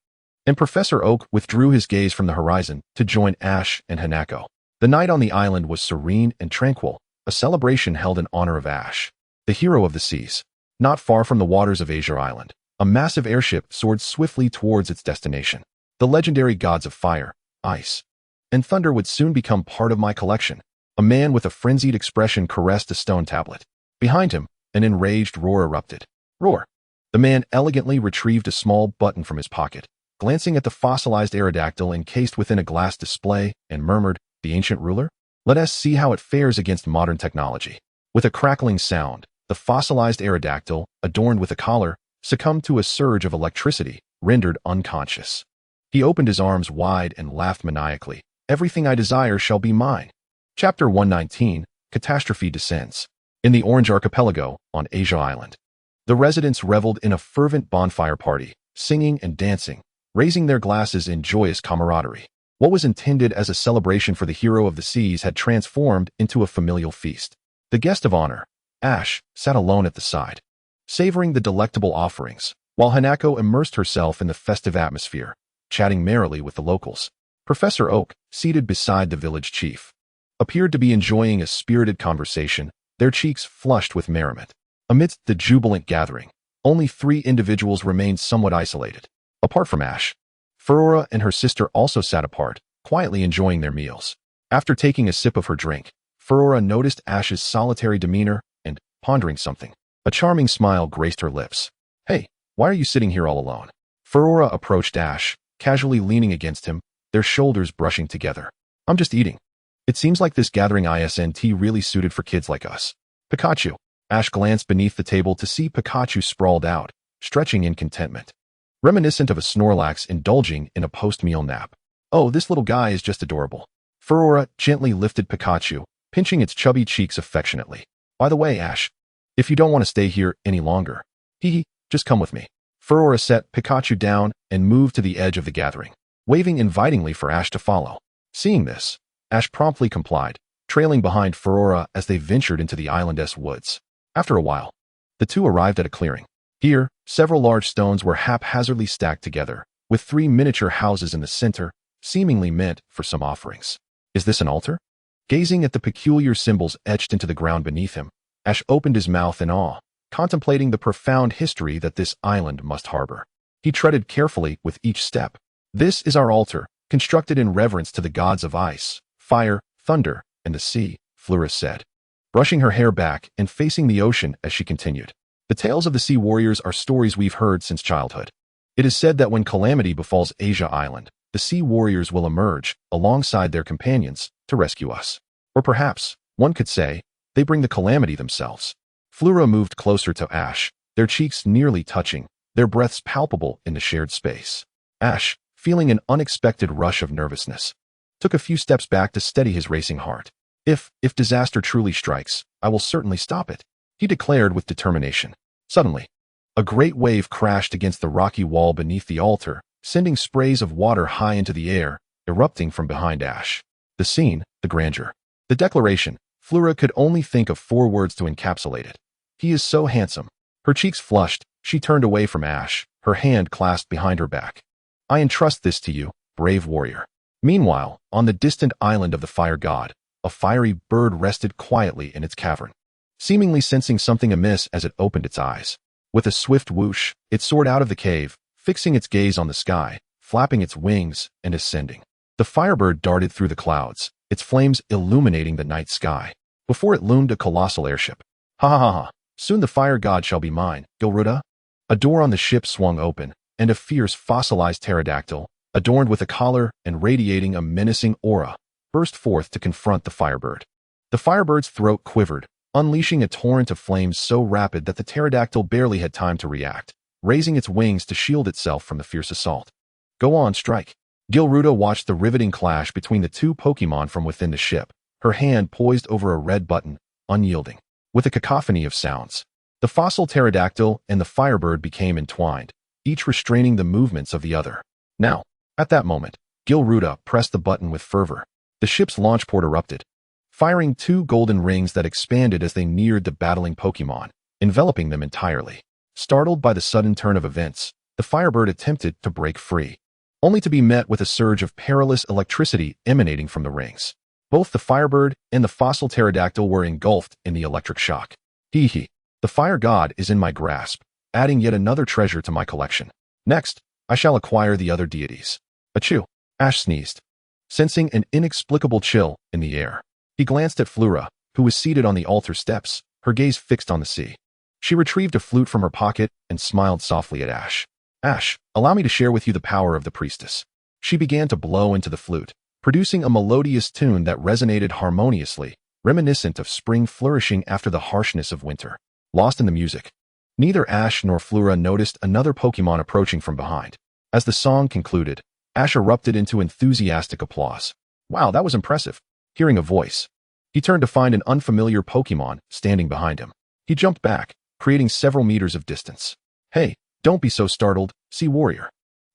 and Professor Oak withdrew his gaze from the horizon to join Ash and Hanako. The night on the island was serene and tranquil, a celebration held in honor of Ash, the hero of the seas. Not far from the waters of Asia Island, a massive airship soared swiftly towards its destination. The legendary gods of fire, ice, and thunder would soon become part of my collection. A man with a frenzied expression caressed a stone tablet. Behind him, an enraged roar erupted. "Roar!" The man elegantly retrieved a small button from his pocket, glancing at the fossilized Aerodactyl encased within a glass display, and murmured, "The ancient ruler? Let us see how it fares against modern technology." With a crackling sound, the fossilized Aerodactyl, adorned with a collar, succumbed to a surge of electricity, rendered unconscious. He opened his arms wide and laughed maniacally. "Everything I desire shall be mine." Chapter 119, Catastrophe Descends. In the Orange Archipelago, on Asia Island, the residents reveled in a fervent bonfire party, singing and dancing, raising their glasses in joyous camaraderie. What was intended as a celebration for the hero of the seas had transformed into a familial feast. The guest of honor, Ash, sat alone at the side, savoring the delectable offerings, while Hanako immersed herself in the festive atmosphere, chatting merrily with the locals. Professor Oak, seated beside the village chief, appeared to be enjoying a spirited conversation, their cheeks flushed with merriment. Amidst the jubilant gathering, only 3 individuals remained somewhat isolated. Apart from Ash, Furora and her sister also sat apart, quietly enjoying their meals. After taking a sip of her drink, Furora noticed Ash's solitary demeanor and, pondering something, a charming smile graced her lips. "Hey, why are you sitting here all alone?" Furora approached Ash, casually leaning against him, their shoulders brushing together. "I'm just eating. It seems like this gathering isn't really suited for kids like us." "Pikachu." Ash glanced beneath the table to see Pikachu sprawled out, stretching in contentment, reminiscent of a Snorlax indulging in a post-meal nap. "Oh, this little guy is just adorable." Furora gently lifted Pikachu, pinching its chubby cheeks affectionately. "By the way, Ash, if you don't want to stay here any longer, just come with me." Furora set Pikachu down and moved to the edge of the gathering, waving invitingly for Ash to follow. Seeing this, Ash promptly complied, trailing behind Furora as they ventured into the island's woods. After a while, the two arrived at a clearing. Here, several large stones were haphazardly stacked together, with 3 miniature houses in the center, seemingly meant for some offerings. "Is this an altar?" Gazing at the peculiar symbols etched into the ground beneath him, Ash opened his mouth in awe, contemplating the profound history that this island must harbor. He treaded carefully with each step. "This is our altar, constructed in reverence to the gods of ice, fire, thunder, and the sea," Flora said, brushing her hair back and facing the ocean as she continued. "The tales of the sea warriors are stories we've heard since childhood. It is said that when calamity befalls Asia Island, the sea warriors will emerge, alongside their companions, to rescue us. Or perhaps, one could say, they bring the calamity themselves." Flora moved closer to Ash, their cheeks nearly touching, their breaths palpable in the shared space. Ash, feeling an unexpected rush of nervousness, took a few steps back to steady his racing heart. If disaster truly strikes, I will certainly stop it, he declared with determination. Suddenly, a great wave crashed against the rocky wall beneath the altar, sending sprays of water high into the air, erupting from behind Ash. The scene, the grandeur. The declaration, Flora could only think of 4 words to encapsulate it. He is so handsome. Her cheeks flushed, she turned away from Ash, her hand clasped behind her back. I entrust this to you, brave warrior. Meanwhile, on the distant island of the fire god, a fiery bird rested quietly in its cavern, seemingly sensing something amiss as it opened its eyes. With a swift whoosh, it soared out of the cave, fixing its gaze on the sky, flapping its wings, and ascending. The firebird darted through the clouds, its flames illuminating the night sky. Before it loomed a colossal airship. Ha ha ha ha. Soon the fire god shall be mine, Gilruda. A door on the ship swung open, and a fierce fossilized pterodactyl, adorned with a collar and radiating a menacing aura, burst forth to confront the firebird. The firebird's throat quivered, unleashing a torrent of flames so rapid that the pterodactyl barely had time to react, raising its wings to shield itself from the fierce assault. Go on, strike. Gilruda watched the riveting clash between the 2 Pokémon from within the ship, her hand poised over a red button, unyielding. With a cacophony of sounds, the fossil pterodactyl and the firebird became entwined, each restraining the movements of the other. Now, at that moment, Gilruda pressed the button with fervor. The ship's launch port erupted, firing 2 golden rings that expanded as they neared the battling Pokémon, enveloping them entirely. Startled by the sudden turn of events, the firebird attempted to break free, only to be met with a surge of perilous electricity emanating from the rings. Both the firebird and the fossil pterodactyl were engulfed in the electric shock. Hee hee. The fire god is in my grasp, adding yet another treasure to my collection. Next, I shall acquire the other deities. Achoo! Ash sneezed, sensing an inexplicable chill in the air. He glanced at Flora, who was seated on the altar steps, her gaze fixed on the sea. She retrieved a flute from her pocket and smiled softly at Ash. Ash, allow me to share with you the power of the priestess. She began to blow into the flute, producing a melodious tune that resonated harmoniously, reminiscent of spring flourishing after the harshness of winter. Lost in the music, neither Ash nor Flora noticed another Pokémon approaching from behind. As the song concluded, Ash erupted into enthusiastic applause. Wow, that was impressive. Hearing a voice, he turned to find an unfamiliar Pokémon standing behind him. He jumped back, creating several meters of distance. Hey, don't be so startled, Sea Warrior.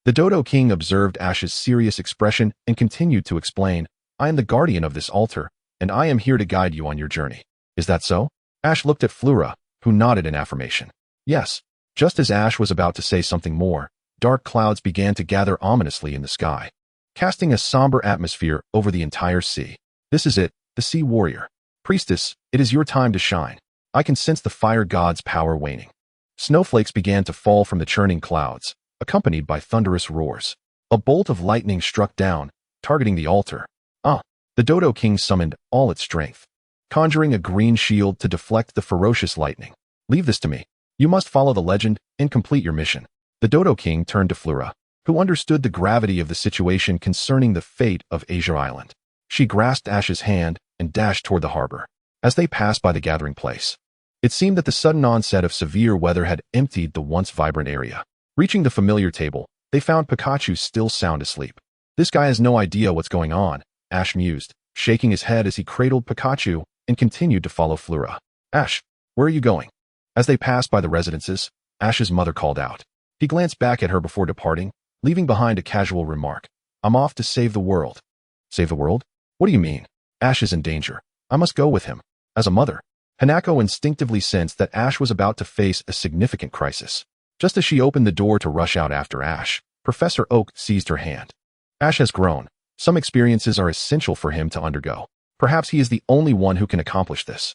The Dodo King observed Ash's serious expression and continued to explain, I am the guardian of this altar, and I am here to guide you on your journey. Is that so? Ash looked at Flora, who nodded in affirmation. Yes. Just as Ash was about to say something more, dark clouds began to gather ominously in the sky, casting a somber atmosphere over the entire sea. This is it, the Sea Warrior. Priestess, it is your time to shine. I can sense the fire god's power waning. Snowflakes began to fall from the churning clouds, accompanied by thunderous roars. A bolt of lightning struck down, targeting the altar. The Dodo King summoned all its strength, conjuring a green shield to deflect the ferocious lightning. Leave this to me. You must follow the legend and complete your mission. The Dodo King turned to Flora, who understood the gravity of the situation concerning the fate of Asia Island. She grasped Ash's hand and dashed toward the harbor. As they passed by the gathering place, it seemed that the sudden onset of severe weather had emptied the once vibrant area. Reaching the familiar table, they found Pikachu still sound asleep. This guy has no idea what's going on, Ash mused, shaking his head as he cradled Pikachu and continued to follow Flora. Ash, where are you going? As they passed by the residences, Ash's mother called out. He glanced back at her before departing, leaving behind a casual remark. I'm off to save the world. Save the world? What do you mean? Ash is in danger. I must go with him. As a mother, Hanako instinctively sensed that Ash was about to face a significant crisis. Just as she opened the door to rush out after Ash, Professor Oak seized her hand. Ash has grown. Some experiences are essential for him to undergo. Perhaps he is the only one who can accomplish this.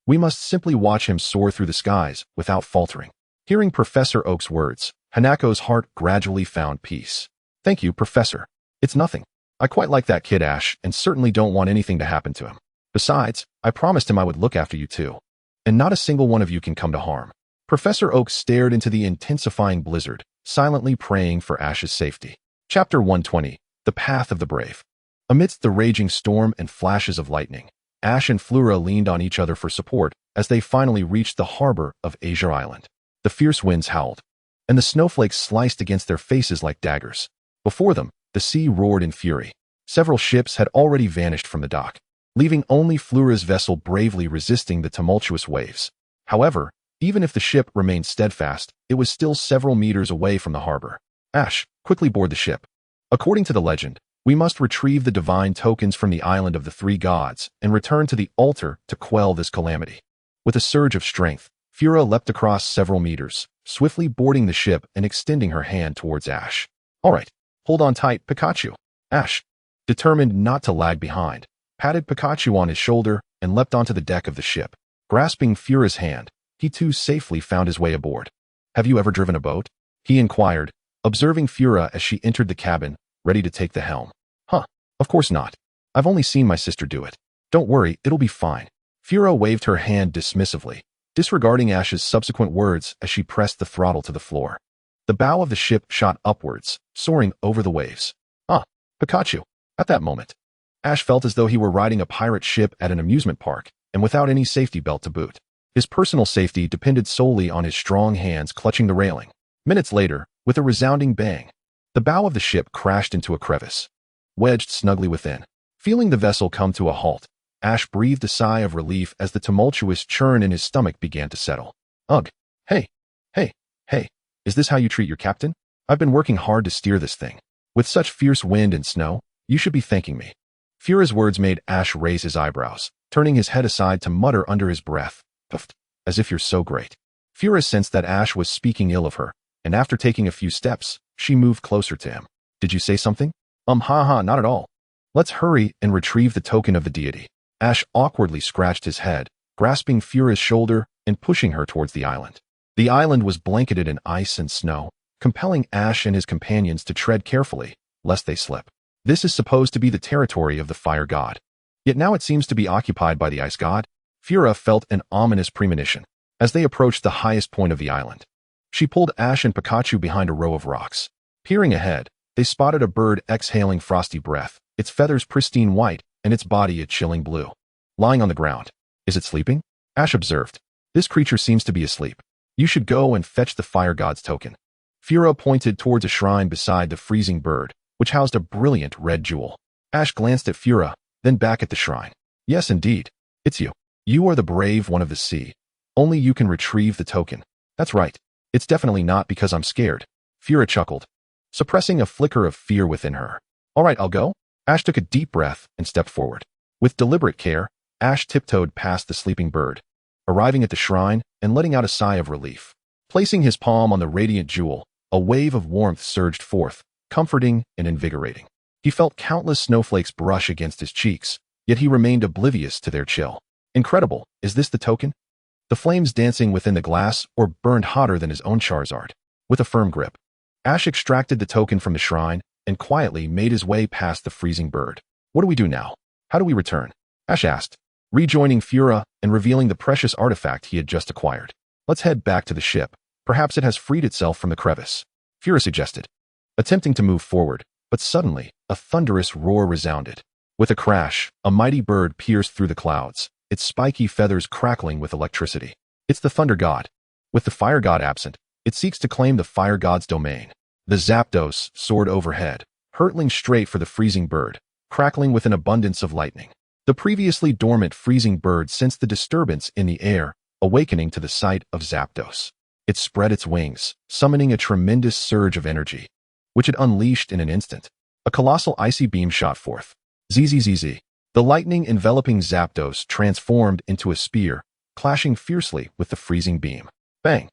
We must simply watch him soar through the skies without faltering. Hearing Professor Oak's words, Hanako's heart gradually found peace. Thank you, Professor. It's nothing. I quite like that kid Ash and certainly don't want anything to happen to him. Besides, I promised him I would look after you too. And not a single one of you can come to harm. Professor Oak stared into the intensifying blizzard, silently praying for Ash's safety. Chapter 120. The Path of the Brave. Amidst the raging storm and flashes of lightning, Ash and Flora leaned on each other for support as they finally reached the harbor of Asia Island. The fierce winds howled, and the snowflakes sliced against their faces like daggers. Before them, the sea roared in fury. Several ships had already vanished from the dock, leaving only Flura's vessel bravely resisting the tumultuous waves. However, even if the ship remained steadfast, it was still several meters away from the harbor. Ash, quickly board the ship. According to the legend, we must retrieve the divine tokens from the island of the three gods and return to the altar to quell this calamity. With a surge of strength, Fura leapt across several meters, swiftly boarding the ship and extending her hand towards Ash. All right, hold on tight, Pikachu. Ash, determined not to lag behind, patted Pikachu on his shoulder and leapt onto the deck of the ship. Grasping Fura's hand, he too safely found his way aboard. Have you ever driven a boat? He inquired, observing Fura as she entered the cabin, ready to take the helm. Huh, of course not. I've only seen my sister do it. Don't worry, it'll be fine. Fura waved her hand dismissively, disregarding Ash's subsequent words as she pressed the throttle to the floor. The bow of the ship shot upwards, soaring over the waves. Ah, Pikachu. At that moment, Ash felt as though he were riding a pirate ship at an amusement park, and without any safety belt to boot. His personal safety depended solely on his strong hands clutching the railing. Minutes later, with a resounding bang, the bow of the ship crashed into a crevice. Wedged snugly within, feeling the vessel come to a halt, Ash breathed a sigh of relief as the tumultuous churn in his stomach began to settle. Ugh. Hey, is this how you treat your captain? I've been working hard to steer this thing. With such fierce wind and snow, you should be thanking me. Fura's words made Ash raise his eyebrows, turning his head aside to mutter under his breath, "Puffed, as if you're so great." Fura sensed that Ash was speaking ill of her, and after taking a few steps, she moved closer to him. Did you say something? Not at all. Let's hurry and retrieve the token of the deity. Ash awkwardly scratched his head, grasping Fura's shoulder and pushing her towards the island. The island was blanketed in ice and snow, compelling Ash and his companions to tread carefully, lest they slip. This is supposed to be the territory of the fire god. Yet now it seems to be occupied by the ice god. Fura felt an ominous premonition as they approached the highest point of the island. She pulled Ash and Pikachu behind a row of rocks. Peering ahead, they spotted a bird exhaling frosty breath, its feathers pristine white and its body a chilling blue. Lying on the ground. Is it sleeping? Ash observed. This creature seems to be asleep. You should go and fetch the fire god's token. Fura pointed towards a shrine beside the freezing bird, which housed a brilliant red jewel. Ash glanced at Fura, then back at the shrine. Yes, indeed. It's you. You are the brave one of the sea. Only you can retrieve the token. That's right. It's definitely not because I'm scared. Fura chuckled, suppressing a flicker of fear within her. All right, I'll go. Ash took a deep breath and stepped forward. With deliberate care, Ash tiptoed past the sleeping bird, arriving at the shrine and letting out a sigh of relief. Placing his palm on the radiant jewel, a wave of warmth surged forth, comforting and invigorating. He felt countless snowflakes brush against his cheeks, yet he remained oblivious to their chill. Incredible, is this the token? The flames dancing within the glass or burned hotter than his own Charizard. With a firm grip, Ash extracted the token from the shrine and quietly made his way past the freezing bird. What do we do now? How do we return? Ash asked, rejoining Fura and revealing the precious artifact he had just acquired. Let's head back to the ship. Perhaps it has freed itself from the crevice, Fura suggested, attempting to move forward, but suddenly a thunderous roar resounded. With a crash, a mighty bird pierced through the clouds, its spiky feathers crackling with electricity. It's the thunder god. With the fire god absent, it seeks to claim the fire god's domain. The Zapdos soared overhead, hurtling straight for the freezing bird, crackling with an abundance of lightning. The previously dormant freezing bird sensed the disturbance in the air, awakening to the sight of Zapdos. It spread its wings, summoning a tremendous surge of energy, which it unleashed in an instant. A colossal icy beam shot forth. Zzz. The lightning enveloping Zapdos transformed into a spear, clashing fiercely with the freezing beam. Bang!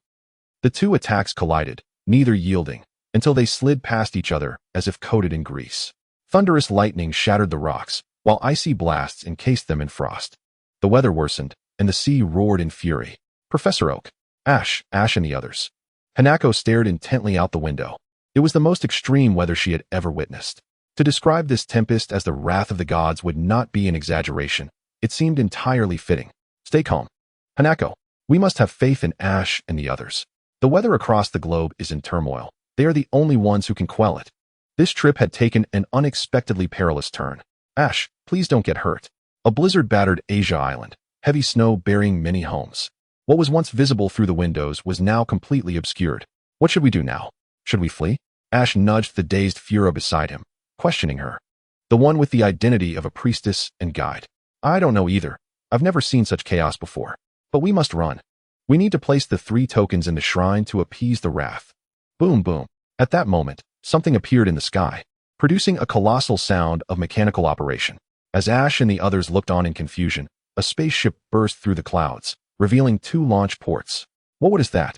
The two attacks collided, neither yielding, until they slid past each other as if coated in grease. Thunderous lightning shattered the rocks, while icy blasts encased them in frost. The weather worsened, and the sea roared in fury. Professor Oak, Ash and the others. Hanako stared intently out the window. It was the most extreme weather she had ever witnessed. To describe this tempest as the wrath of the gods would not be an exaggeration. It seemed entirely fitting. Stay calm. Hanako, we must have faith in Ash and the others. The weather across the globe is in turmoil. They are the only ones who can quell it. This trip had taken an unexpectedly perilous turn. Ash, please don't get hurt. A blizzard battered Asia Island, heavy snow burying many homes. What was once visible through the windows was now completely obscured. What should we do now? Should we flee? Ash nudged the dazed Fura beside him, questioning her. The one with the identity of a priestess and guide. I don't know either. I've never seen such chaos before. But we must run. We need to place the 3 tokens in the shrine to appease the wrath. Boom, boom. At that moment, something appeared in the sky, producing a colossal sound of mechanical operation. As Ash and the others looked on in confusion, a spaceship burst through the clouds, revealing 2 launch ports. What was that?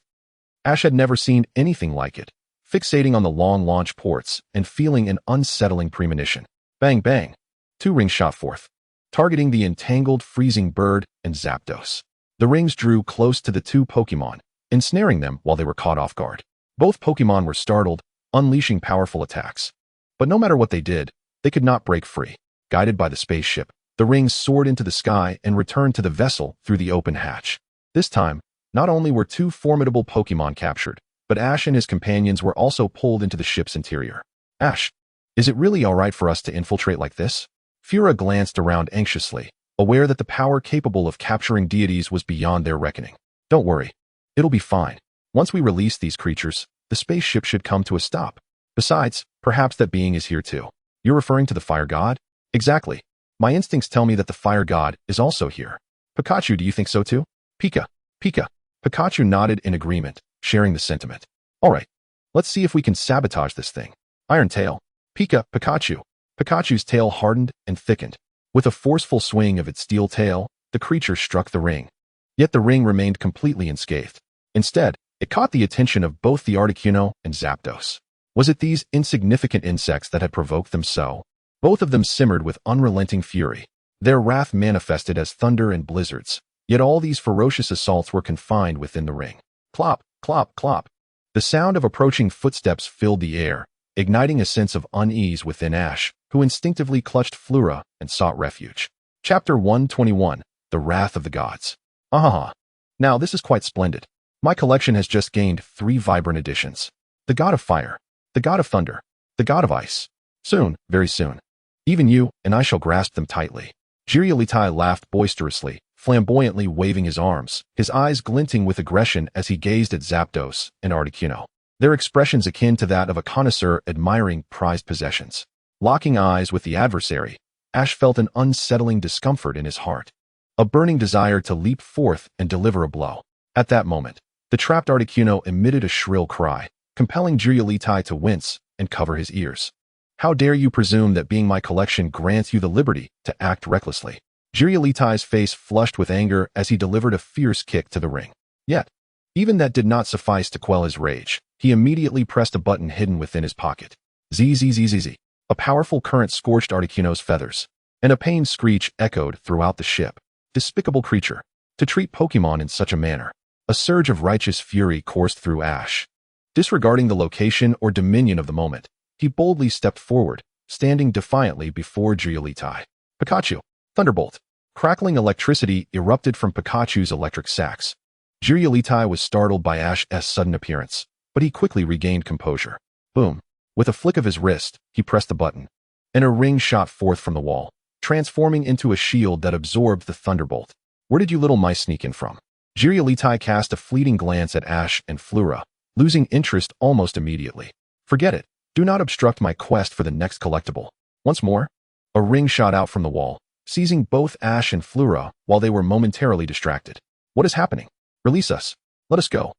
Ash had never seen anything like it, fixating on the long launch ports and feeling an unsettling premonition. Bang, bang. 2 rings shot forth, targeting the entangled freezing bird and Zapdos. The rings drew close to the 2 Pokémon, ensnaring them while they were caught off guard. Both Pokémon were startled, unleashing powerful attacks. But no matter what they did, they could not break free. Guided by the spaceship, the rings soared into the sky and returned to the vessel through the open hatch. This time, not only were 2 formidable Pokémon captured, but Ash and his companions were also pulled into the ship's interior. Ash, is it really alright for us to infiltrate like this? Fura glanced around anxiously, aware that the power capable of capturing deities was beyond their reckoning. Don't worry. It'll be fine. Once we release these creatures, the spaceship should come to a stop. Besides, perhaps that being is here too. You're referring to the fire god? Exactly. My instincts tell me that the fire god is also here. Pikachu, do you think so too? Pika. Pikachu nodded in agreement, sharing the sentiment. Alright, let's see if we can sabotage this thing. Iron Tail. Pikachu. Pikachu's tail hardened and thickened. With a forceful swing of its steel tail, the creature struck the ring. Yet the ring remained completely unscathed. Instead, it caught the attention of both the Articuno and Zapdos. Was it these insignificant insects that had provoked them so? Both of them simmered with unrelenting fury. Their wrath manifested as thunder and blizzards, yet all these ferocious assaults were confined within the ring. Clop, clop, clop. The sound of approaching footsteps filled the air, igniting a sense of unease within Ash, who instinctively clutched Flura and sought refuge. Chapter 121, The Wrath of the Gods. Now this is quite splendid. My collection has just gained 3 vibrant additions. The God of Fire, the God of Thunder, the God of Ice. Soon, very soon. Even you and I shall grasp them tightly. Jiryulitai laughed boisterously, flamboyantly waving his arms, his eyes glinting with aggression as he gazed at Zapdos and Articuno. Their expressions akin to that of a connoisseur admiring prized possessions. Locking eyes with the adversary, Ash felt an unsettling discomfort in his heart. A burning desire to leap forth and deliver a blow. At that moment, the trapped Articuno emitted a shrill cry, compelling Jiryulitai to wince and cover his ears. How dare you presume that being my collection grants you the liberty to act recklessly? Jiryulitai's face flushed with anger as he delivered a fierce kick to the ring. Yet, even that did not suffice to quell his rage. He immediately pressed a button hidden within his pocket. Zzz. A powerful current scorched Articuno's feathers, and a pained screech echoed throughout the ship. Despicable creature. To treat Pokémon in such a manner. A surge of righteous fury coursed through Ash. Disregarding the location or dominion of the moment, he boldly stepped forward, standing defiantly before Jiryulitai. Pikachu. Thunderbolt. Crackling electricity erupted from Pikachu's electric sacs. Jiryulitai was startled by Ash's sudden appearance, but he quickly regained composure. Boom. With a flick of his wrist, he pressed the button, and a ring shot forth from the wall, transforming into a shield that absorbed the thunderbolt. Where did you little mice sneak in from? Jiryulitai cast a fleeting glance at Ash and Flura, losing interest almost immediately. Forget it. Do not obstruct my quest for the next collectible. Once more, a ring shot out from the wall, seizing both Ash and Flura while they were momentarily distracted. What is happening? Release us. Let us go.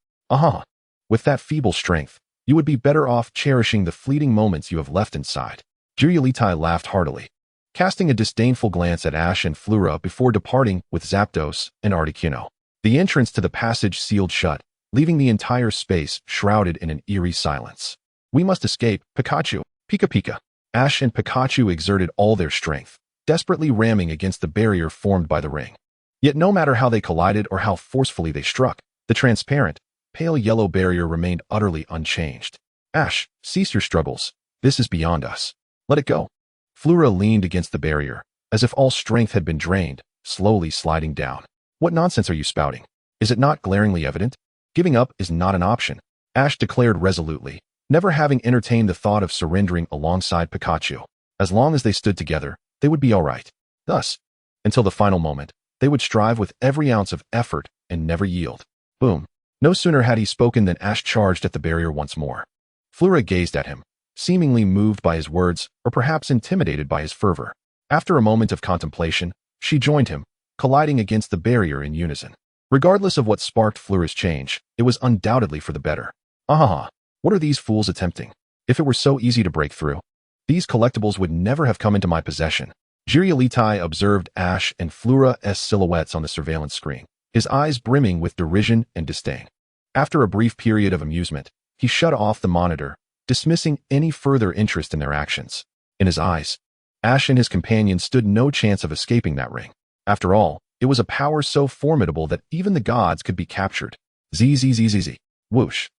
With that feeble strength, you would be better off cherishing the fleeting moments you have left inside. Jiryulitai laughed heartily, casting a disdainful glance at Ash and Flura before departing with Zapdos and Articuno. The entrance to the passage sealed shut, leaving the entire space shrouded in an eerie silence. We must escape, Pikachu. Pika. Ash and Pikachu exerted all their strength, desperately ramming against the barrier formed by the ring. Yet no matter how they collided or how forcefully they struck, the transparent, pale yellow barrier remained utterly unchanged. Ash, cease your struggles. This is beyond us. Let it go. Flura leaned against the barrier, as if all strength had been drained, slowly sliding down. What nonsense are you spouting? Is it not glaringly evident? Giving up is not an option, Ash declared resolutely, never having entertained the thought of surrendering alongside Pikachu. As long as they stood together, they would be all right. Thus, until the final moment, they would strive with every ounce of effort and never yield. Boom. No sooner had he spoken than Ash charged at the barrier once more. Flura gazed at him, seemingly moved by his words or perhaps intimidated by his fervor. After a moment of contemplation, She joined him, colliding against the barrier in unison. Regardless of what sparked Fleur's change, it was undoubtedly for the better. Ahaha, what are these fools attempting? If it were so easy to break through, these collectibles would never have come into my possession. Girialitai observed Ash and Fleura's silhouettes on the surveillance screen, his eyes brimming with derision and disdain. After a brief period of amusement, he shut off the monitor, dismissing any further interest in their actions. In his eyes, Ash and his companion stood no chance of escaping that ring. After all, it was a power so formidable that even the gods could be captured. Zzz. Whoosh.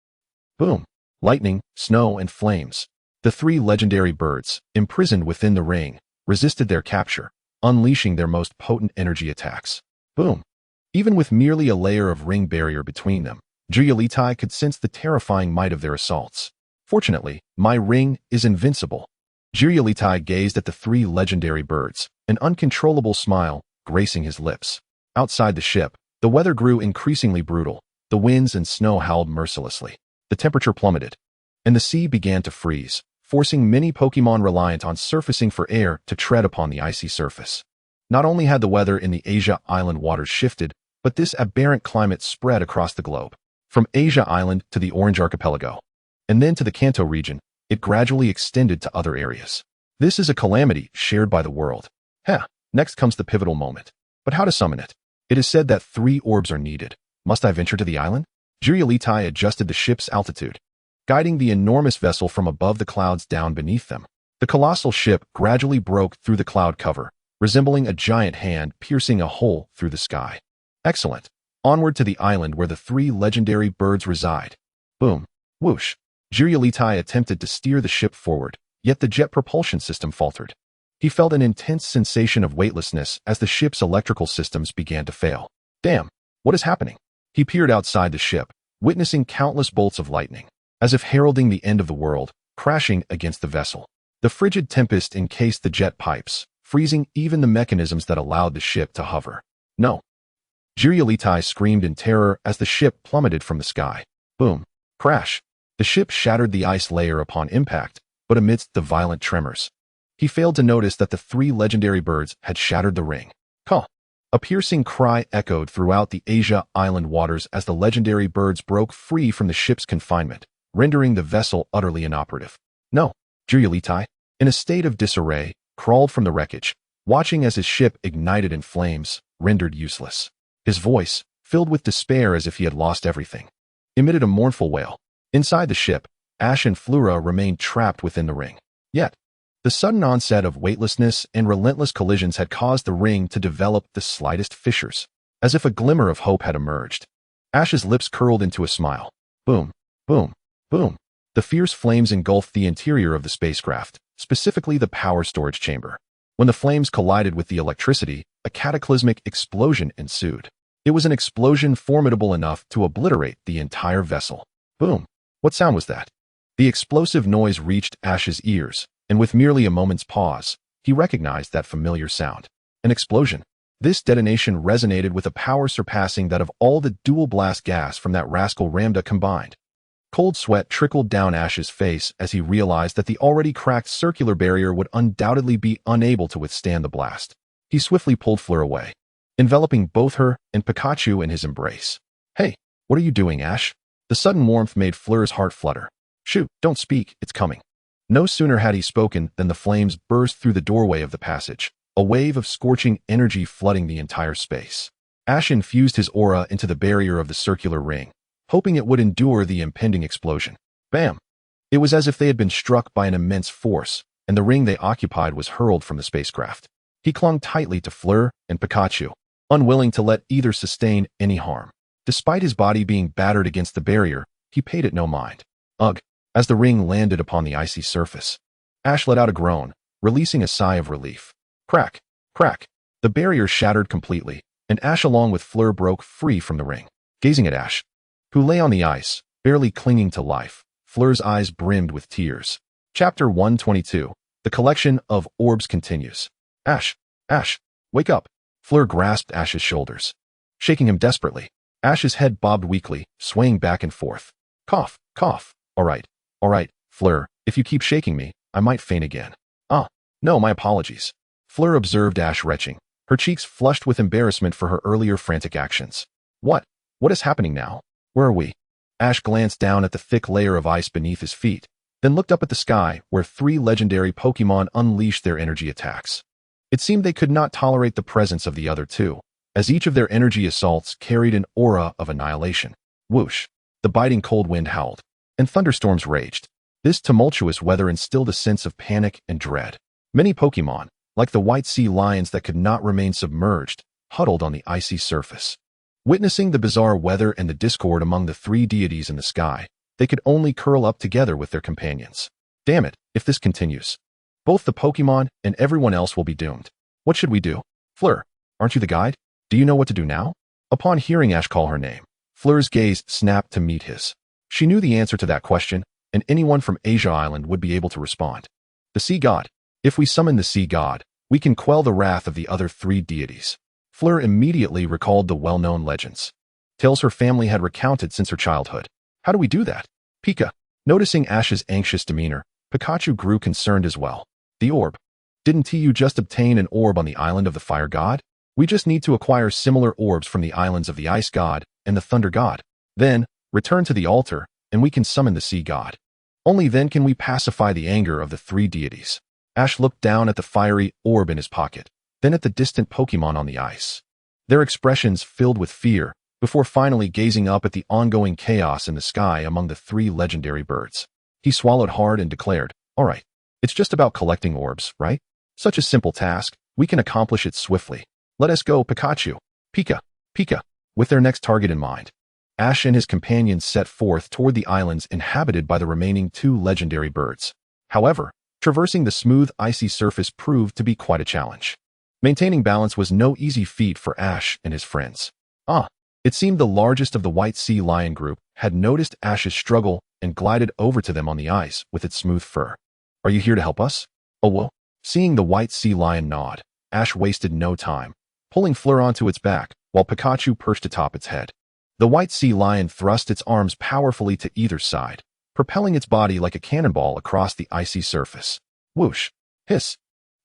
Boom. Lightning, snow, and flames. The three legendary birds, imprisoned within the ring, resisted their capture, unleashing their most potent energy attacks. Boom. Even with merely a layer of ring barrier between them, Girialitai could sense the terrifying might of their assaults. Fortunately, my ring is invincible. Girialitai gazed at the three legendary birds, an uncontrollable smile gracing his lips. Outside the ship, the weather grew increasingly brutal. The winds and snow howled mercilessly. The temperature plummeted, and the sea began to freeze, forcing many Pokémon reliant on surfacing for air to tread upon the icy surface. Not only had the weather in the Asia Island waters shifted, but this aberrant climate spread across the globe. From Asia Island to the Orange Archipelago, and then to the Kanto region, it gradually extended to other areas. This is a calamity shared by the world. Next comes the pivotal moment. But how to summon it? It is said that 3 orbs are needed. Must I venture to the island? Girialitai adjusted the ship's altitude, guiding the enormous vessel from above the clouds down beneath them. The colossal ship gradually broke through the cloud cover, resembling a giant hand piercing a hole through the sky. Excellent. Onward to the island where the 3 legendary birds reside. Boom. Whoosh. Girialitai attempted to steer the ship forward, yet the jet propulsion system faltered. He felt an intense sensation of weightlessness as the ship's electrical systems began to fail. Damn, what is happening? He peered outside the ship, witnessing countless bolts of lightning, as if heralding the end of the world, crashing against the vessel. The frigid tempest encased the jet pipes, freezing even the mechanisms that allowed the ship to hover. No. Girialitai screamed in terror as the ship plummeted from the sky. Boom. Crash. The ship shattered the ice layer upon impact, but amidst the violent tremors, he failed to notice that the 3 legendary birds had shattered the ring. Caw. A piercing cry echoed throughout the Asia Island waters as the legendary birds broke free from the ship's confinement, rendering the vessel utterly inoperative. No. Girialitai, in a state of disarray, crawled from the wreckage, watching as his ship ignited in flames, rendered useless. His voice, filled with despair as if he had lost everything, emitted a mournful wail. Inside the ship, Ash and Fleura remained trapped within the ring. Yet, the sudden onset of weightlessness and relentless collisions had caused the ring to develop the slightest fissures, as if a glimmer of hope had emerged. Ash's lips curled into a smile. Boom, boom, boom. The fierce flames engulfed the interior of the spacecraft, specifically the power storage chamber. When the flames collided with the electricity, a cataclysmic explosion ensued. It was an explosion formidable enough to obliterate the entire vessel. Boom. What sound was that? The explosive noise reached Ash's ears, and with merely a moment's pause, he recognized that familiar sound. An explosion. This detonation resonated with a power surpassing that of all the dual blast gas from that rascal Lambda combined. Cold sweat trickled down Ash's face as he realized that the already cracked circular barrier would undoubtedly be unable to withstand the blast. He swiftly pulled Fleur away, enveloping both her and Pikachu in his embrace. Hey, what are you doing, Ash? The sudden warmth made Fleur's heart flutter. Shoot, don't speak, it's coming. No sooner had he spoken than the flames burst through the doorway of the passage, a wave of scorching energy flooding the entire space. Ash infused his aura into the barrier of the circular ring, hoping it would endure the impending explosion. Bam! It was as if they had been struck by an immense force, and the ring they occupied was hurled from the spacecraft. He clung tightly to Fleur and Pikachu, unwilling to let either sustain any harm. Despite his body being battered against the barrier, he paid it no mind. Ugh! As the ring landed upon the icy surface, Ash let out a groan, releasing a sigh of relief. Crack! Crack! The barrier shattered completely, and Ash along with Fleur broke free from the ring. Gazing at Ash, who lay on the ice, barely clinging to life, Fleur's eyes brimmed with tears. Chapter 122. The collection of orbs continues. Ash! Ash! Wake up! Fleur grasped Ash's shoulders, shaking him desperately. Ash's head bobbed weakly, swaying back and forth. Cough! Cough! All right, Fleur, if you keep shaking me, I might faint again. Ah, no, my apologies. Fleur observed Ash retching, her cheeks flushed with embarrassment for her earlier frantic actions. What? What is happening now? Where are we? Ash glanced down at the thick layer of ice beneath his feet, then looked up at the sky where 3 legendary Pokémon unleashed their energy attacks. It seemed they could not tolerate the presence of the other two, as each of their energy assaults carried an aura of annihilation. Whoosh! The biting cold wind howled, and thunderstorms raged. This tumultuous weather instilled a sense of panic and dread. Many Pokémon, like the white sea lions that could not remain submerged, huddled on the icy surface. Witnessing the bizarre weather and the discord among the 3 deities in the sky, they could only curl up together with their companions. Damn it, if this continues, both the Pokémon and everyone else will be doomed. What should we do? Fleur, aren't you the guide? Do you know what to do now? Upon hearing Ash call her name, Fleur's gaze snapped to meet his. She knew the answer to that question, and anyone from Asia Island would be able to respond. The Sea God. If we summon the Sea God, we can quell the wrath of the other 3 deities. Fleur immediately recalled the well-known legends, tales her family had recounted since her childhood. How do we do that? Pika. Noticing Ash's anxious demeanor, Pikachu grew concerned as well. The orb. Didn't you just obtain an orb on the island of the Fire God? We just need to acquire similar orbs from the islands of the Ice God and the Thunder God. Then, return to the altar, and we can summon the Sea God. Only then can we pacify the anger of the 3 deities. Ash looked down at the fiery orb in his pocket, then at the distant Pokémon on the ice. Their expressions filled with fear, before finally gazing up at the ongoing chaos in the sky among the 3 legendary birds. He swallowed hard and declared, "All right, it's just about collecting orbs, right? Such a simple task, we can accomplish it swiftly. Let us go, Pikachu." Pika, Pika. With their next target in mind, Ash and his companions set forth toward the islands inhabited by the remaining 2 legendary birds. However, traversing the smooth, icy surface proved to be quite a challenge. Maintaining balance was no easy feat for Ash and his friends. It seemed the largest of the White Sea Lion group had noticed Ash's struggle and glided over to them on the ice with its smooth fur. "Are you here to help us?" "Oh well." Seeing the White Sea Lion nod, Ash wasted no time, pulling Fleur onto its back while Pikachu perched atop its head. The White Sea Lion thrust its arms powerfully to either side, propelling its body like a cannonball across the icy surface. Whoosh! Hiss!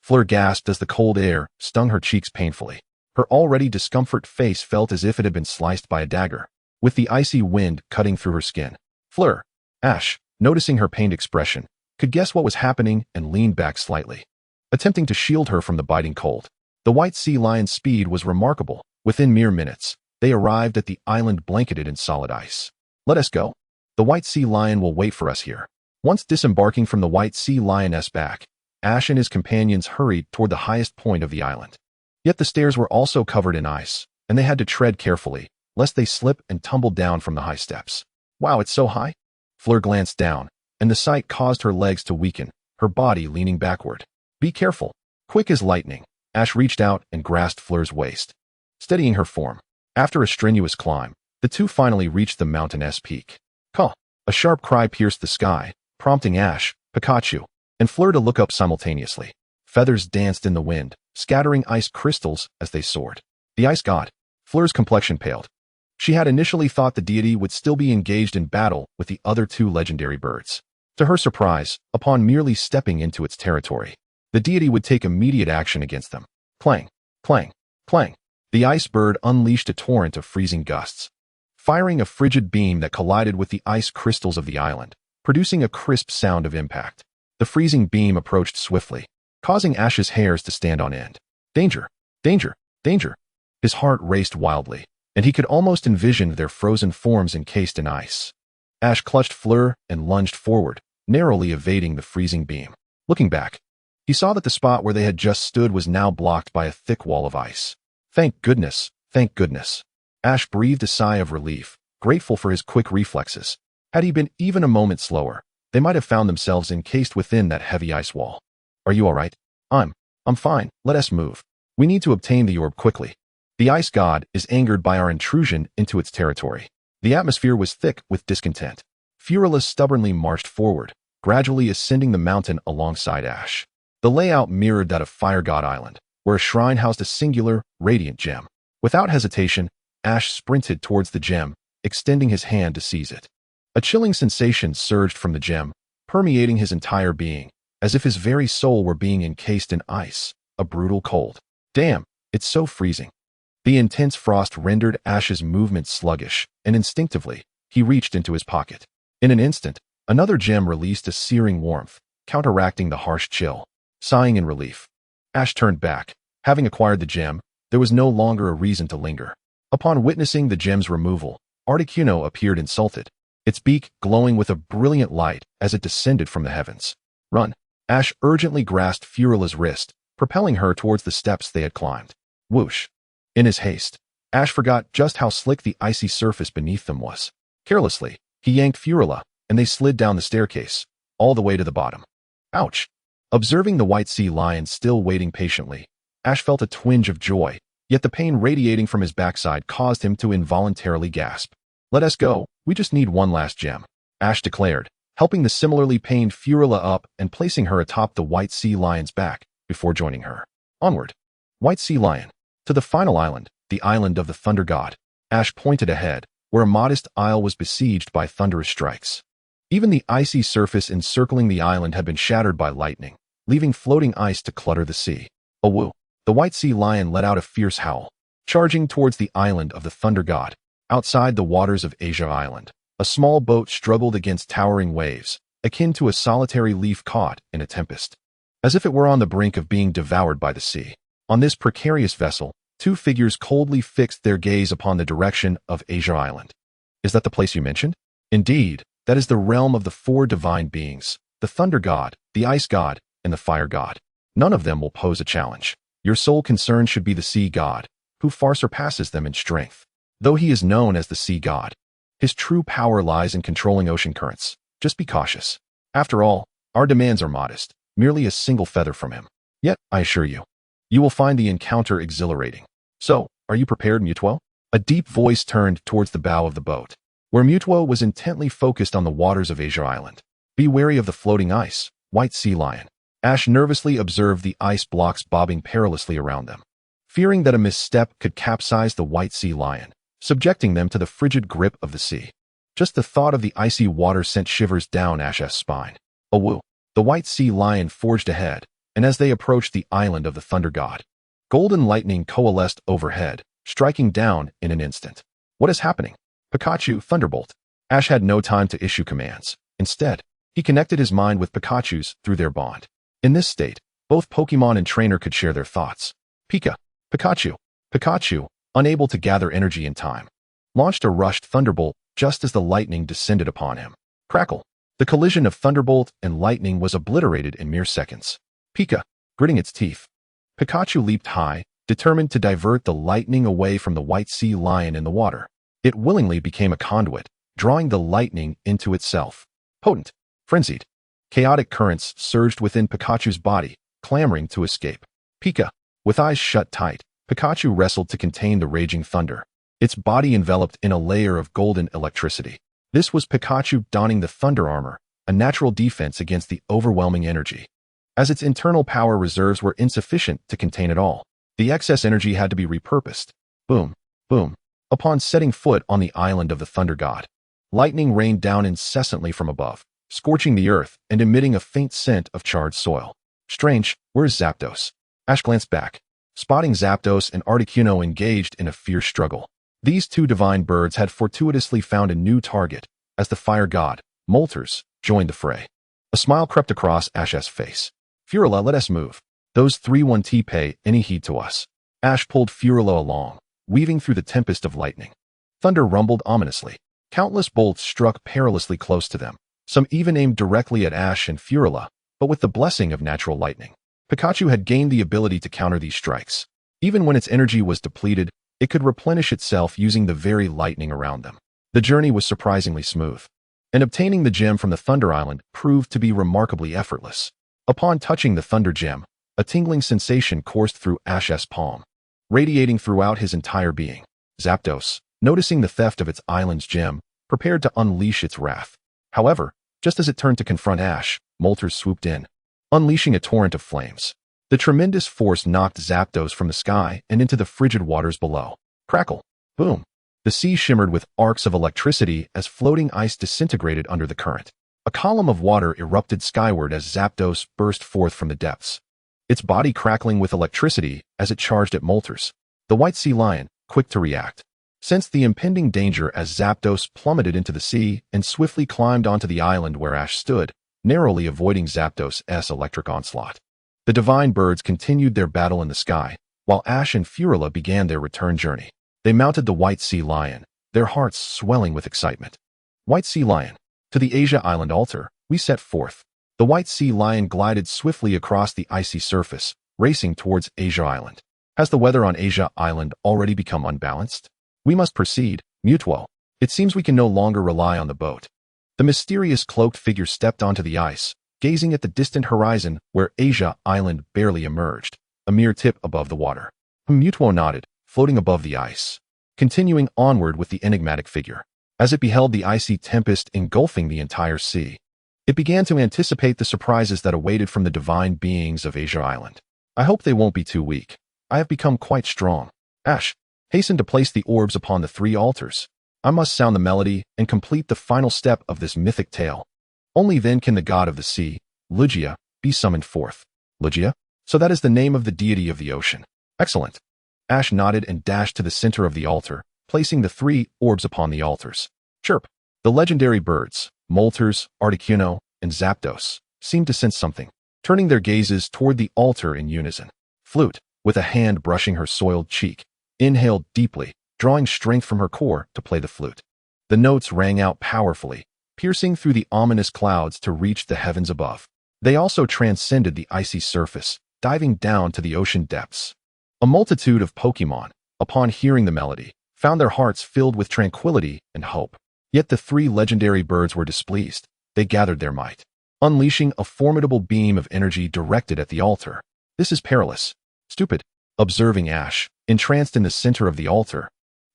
Fleur gasped as the cold air stung her cheeks painfully. Her already discomfort face felt as if it had been sliced by a dagger, with the icy wind cutting through her skin. Fleur! Ash, noticing her pained expression, could guess what was happening and leaned back slightly, attempting to shield her from the biting cold. The White Sea Lion's speed was remarkable. Within mere minutes, they arrived at the island blanketed in solid ice. "Let us go. The White Sea Lion will wait for us here." Once disembarking from the White Sea Lioness back, Ash and his companions hurried toward the highest point of the island. Yet the stairs were also covered in ice, and they had to tread carefully, lest they slip and tumble down from the high steps. "Wow, it's so high." Fleur glanced down, and the sight caused her legs to weaken, her body leaning backward. "Be careful." Quick as lightning, Ash reached out and grasped Fleur's waist, steadying her form. After a strenuous climb, the 2 finally reached the mountain's peak. Caw! A sharp cry pierced the sky, prompting Ash, Pikachu, and Fleur to look up simultaneously. Feathers danced in the wind, scattering ice crystals as they soared. The Ice God. Fleur's complexion paled. She had initially thought the deity would still be engaged in battle with the other 2 legendary birds. To her surprise, upon merely stepping into its territory, the deity would take immediate action against them. Clang, clang, clang. The ice bird unleashed a torrent of freezing gusts, firing a frigid beam that collided with the ice crystals of the island, producing a crisp sound of impact. The freezing beam approached swiftly, causing Ash's hairs to stand on end. Danger! Danger! Danger! His heart raced wildly, and he could almost envision their frozen forms encased in ice. Ash clutched Fleur and lunged forward, narrowly evading the freezing beam. Looking back, he saw that the spot where they had just stood was now blocked by a thick wall of ice. Thank goodness, thank goodness. Ash breathed a sigh of relief, grateful for his quick reflexes. Had he been even a moment slower, they might have found themselves encased within that heavy ice wall. "Are you all right?" I'm fine. Let us move. We need to obtain the orb quickly. The Ice God is angered by our intrusion into its territory." The atmosphere was thick with discontent. Furulous stubbornly marched forward, gradually ascending the mountain alongside Ash. The layout mirrored that of Fire God Island, where a shrine housed a singular, radiant gem. Without hesitation, Ash sprinted towards the gem, extending his hand to seize it. A chilling sensation surged from the gem, permeating his entire being, as if his very soul were being encased in ice, a brutal cold. Damn, It's so freezing. The intense frost rendered Ash's movement sluggish, and instinctively, he reached into his pocket. In an instant, another gem released a searing warmth, counteracting the harsh chill. Sighing in relief, Ash turned back. Having acquired the gem, there was no longer a reason to linger. Upon witnessing the gem's removal, Articuno appeared insulted, its beak glowing with a brilliant light as it descended from the heavens. Run! Ash urgently grasped Furula's wrist, propelling her towards the steps they had climbed. Whoosh! In his haste, Ash forgot just how slick the icy surface beneath them was. Carelessly, he yanked Furula, and they slid down the staircase, all the way to the bottom. Ouch! Observing the white sea lion still waiting patiently, Ash felt a twinge of joy, yet the pain radiating from his backside caused him to involuntarily gasp. Let us go, we just need one last gem, Ash declared, helping the similarly pained Furula up and placing her atop the white sea lion's back before joining her. Onward. White sea lion. To the final island, the island of the thunder god. Ash pointed ahead, where a modest isle was besieged by thunderous strikes. Even the icy surface encircling the island had been shattered by lightning, leaving floating ice to clutter the sea. A woo! The white sea lion let out a fierce howl, charging towards the island of the thunder god. Outside the waters of Asia Island, a small boat struggled against towering waves, akin to a solitary leaf caught in a tempest. As if it were on the brink of being devoured by the sea. On this precarious vessel, two figures coldly fixed their gaze upon the direction of Asia Island. Is that the place you mentioned? Indeed, that is the realm of the four divine beings, the thunder god, the ice god, and the fire god. None of them will pose a challenge. Your sole concern should be the sea god, who far surpasses them in strength. Though he is known as the sea god, his true power lies in controlling ocean currents. Just be cautious. After all, our demands are modest, merely a single feather from him. Yet, I assure you, you will find the encounter exhilarating. So, are you prepared, Mutuo? A deep voice turned towards the bow of the boat, where Mutuo was intently focused on the waters of Asia Island. Be wary of the floating ice, white sea lion. Ash nervously observed the ice blocks bobbing perilously around them, fearing that a misstep could capsize the white sea lion, subjecting them to the frigid grip of the sea. Just the thought of the icy water sent shivers down Ash's spine. A woo! The white sea lion forged ahead, and as they approached the island of the thunder god, golden lightning coalesced overhead, striking down in an instant. What is happening? Pikachu, Thunderbolt. Ash had no time to issue commands. Instead, he connected his mind with Pikachu's through their bond. In this state, both Pokemon and trainer could share their thoughts. Pikachu, unable to gather energy in time, launched a rushed Thunderbolt just as the lightning descended upon him. Crackle! The collision of Thunderbolt and lightning was obliterated in mere seconds. Pika, gritting its teeth. Pikachu leaped high, determined to divert the lightning away from the white sea lion in the water. It willingly became a conduit, drawing the lightning into itself. Potent, frenzied, chaotic currents surged within Pikachu's body, clamoring to escape. Pika, with eyes shut tight, Pikachu wrestled to contain the raging thunder, its body enveloped in a layer of golden electricity. This was Pikachu donning the thunder armor, a natural defense against the overwhelming energy. As its internal power reserves were insufficient to contain it all, the excess energy had to be repurposed. Boom, boom. Upon setting foot on the island of the thunder god, lightning rained down incessantly from above, scorching the earth and emitting a faint scent of charred soil. Strange, where's Zapdos? Ash glanced back, spotting Zapdos and Articuno engaged in a fierce struggle. These two divine birds had fortuitously found a new target as the fire god, Moltres, joined the fray. A smile crept across Ash's face. Furula, let us move. Those 3-1T pay any heed to us. Ash pulled Furula along, weaving through the tempest of lightning. Thunder rumbled ominously. Countless bolts struck perilously close to them, some even aimed directly at Ash and Furula, but with the blessing of natural lightning. Pikachu had gained the ability to counter these strikes. Even when its energy was depleted, it could replenish itself using the very lightning around them. The journey was surprisingly smooth, and obtaining the gem from the Thunder Island proved to be remarkably effortless. Upon touching the Thunder Gem, a tingling sensation coursed through Ash's palm, radiating throughout his entire being. Zapdos, noticing the theft of its island's gem, prepared to unleash its wrath. However, just as it turned to confront Ash, Moltres swooped in, unleashing a torrent of flames. The tremendous force knocked Zapdos from the sky and into the frigid waters below. Crackle! Boom! The sea shimmered with arcs of electricity as floating ice disintegrated under the current. A column of water erupted skyward as Zapdos burst forth from the depths. its body crackling with electricity as it charged at Moltres. The white sea lion, quick to react, sensed the impending danger as Zapdos plummeted into the sea and swiftly climbed onto the island where Ash stood, narrowly avoiding Zapdos' electric onslaught. The divine birds continued their battle in the sky, while Ash and Furula began their return journey. They mounted the white sea lion, their hearts swelling with excitement. White sea lion, to the Asia Island altar, we set forth. The white sea lion glided swiftly across the icy surface, racing towards Asia Island. Has the weather on Asia Island already become unbalanced? We must proceed, Mutuo. It seems we can no longer rely on the boat. The mysterious cloaked figure stepped onto the ice, gazing at the distant horizon where Asia Island barely emerged, a mere tip above the water. Mutuo nodded, floating above the ice, continuing onward with the enigmatic figure. As it beheld the icy tempest engulfing the entire sea, it began to anticipate the surprises that awaited from the divine beings of Asia Island. I hope they won't be too weak. I have become quite strong. Ash, hasten to place the orbs upon the 3 altars. I must sound the melody and complete the final step of this mythic tale. Only then can the god of the sea, Lugia, be summoned forth. Lugia? So that is the name of the deity of the ocean. Excellent. Ash nodded and dashed to the center of the altar, placing the 3 orbs upon the altars. Chirp. The legendary birds, Moltres, Articuno, and Zapdos, seemed to sense something, turning their gazes toward the altar in unison. Flute, with a hand brushing her soiled cheek, inhaled deeply, drawing strength from her core to play the flute. The notes rang out powerfully, piercing through the ominous clouds to reach the heavens above. They also transcended the icy surface, diving down to the ocean depths. A multitude of Pokémon, upon hearing the melody, found their hearts filled with tranquility and hope. Yet the 3 legendary birds were displeased. They gathered their might, unleashing a formidable beam of energy directed at the altar. This is perilous. Stupid. Observing Ash, entranced in the center of the altar,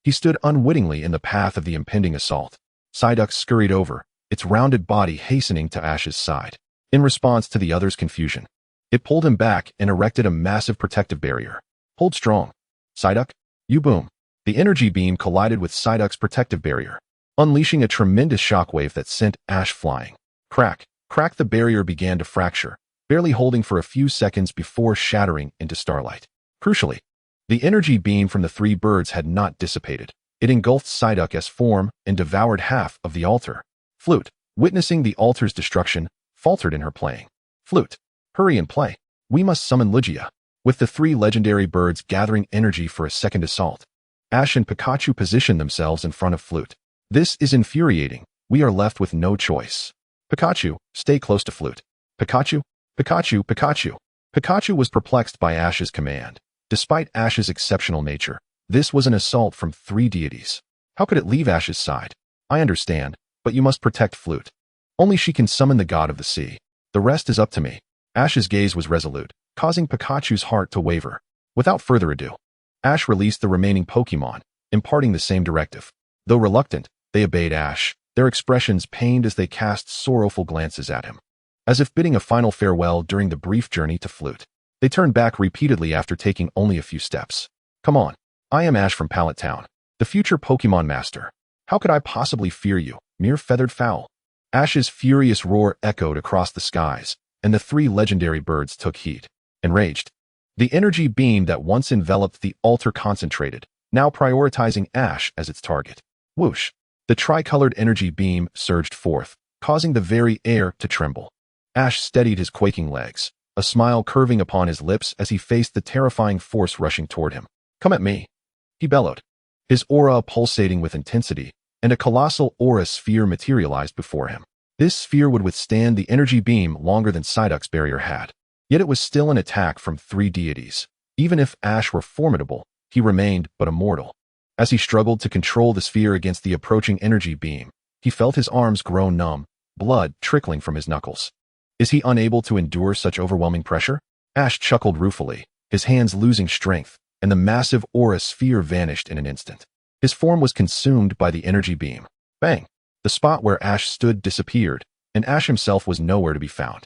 he stood unwittingly in the path of the impending assault. Psyduck scurried over, its rounded body hastening to Ash's side. In response to the other's confusion, it pulled him back and erected a massive protective barrier. Hold strong. Psyduck, you boom. The energy beam collided with Psyduck's protective barrier, unleashing a tremendous shockwave that sent Ash flying. Crack, crack. The barrier began to fracture, barely holding for a few seconds before shattering into starlight. Crucially, the energy beam from the 3 birds had not dissipated. It engulfed Psyduck's form and devoured half of the altar. Flute, witnessing the altar's destruction, faltered in her playing. Flute, hurry and play. We must summon Lugia. With the 3 legendary birds gathering energy for a second assault, Ash and Pikachu positioned themselves in front of Flute. This is infuriating. We are left with no choice. Pikachu, stay close to Flute. Pikachu, Pikachu, Pikachu. Pikachu was perplexed by Ash's command. Despite Ash's exceptional nature, this was an assault from 3 deities. How could it leave Ash's side? I understand, but you must protect Flute. Only she can summon the god of the sea. The rest is up to me. Ash's gaze was resolute, causing Pikachu's heart to waver. Without further ado, Ash released the remaining Pokémon, imparting the same directive. Though reluctant, they obeyed Ash, their expressions pained as they cast sorrowful glances at him. As if bidding a final farewell during the brief journey to Flute. They turned back repeatedly after taking only a few steps. Come on. I am Ash from Pallet Town, the future Pokémon Master. How could I possibly fear you, mere feathered fowl? Ash's furious roar echoed across the skies, and the 3 legendary birds took heed. Enraged, the energy beam that once enveloped the altar concentrated, now prioritizing Ash as its target. Whoosh! The tricolored energy beam surged forth, causing the very air to tremble. Ash steadied his quaking legs, a smile curving upon his lips as he faced the terrifying force rushing toward him. Come at me, he bellowed, his aura pulsating with intensity, and a colossal aura sphere materialized before him. This sphere would withstand the energy beam longer than Psyduck's barrier had. Yet it was still an attack from 3 deities. Even if Ash were formidable, he remained but a mortal. As he struggled to control the sphere against the approaching energy beam, he felt his arms grow numb, blood trickling from his knuckles. Is he unable to endure such overwhelming pressure? Ash chuckled ruefully, his hands losing strength, and the massive aura sphere vanished in an instant. His form was consumed by the energy beam. Bang! The spot where Ash stood disappeared, and Ash himself was nowhere to be found.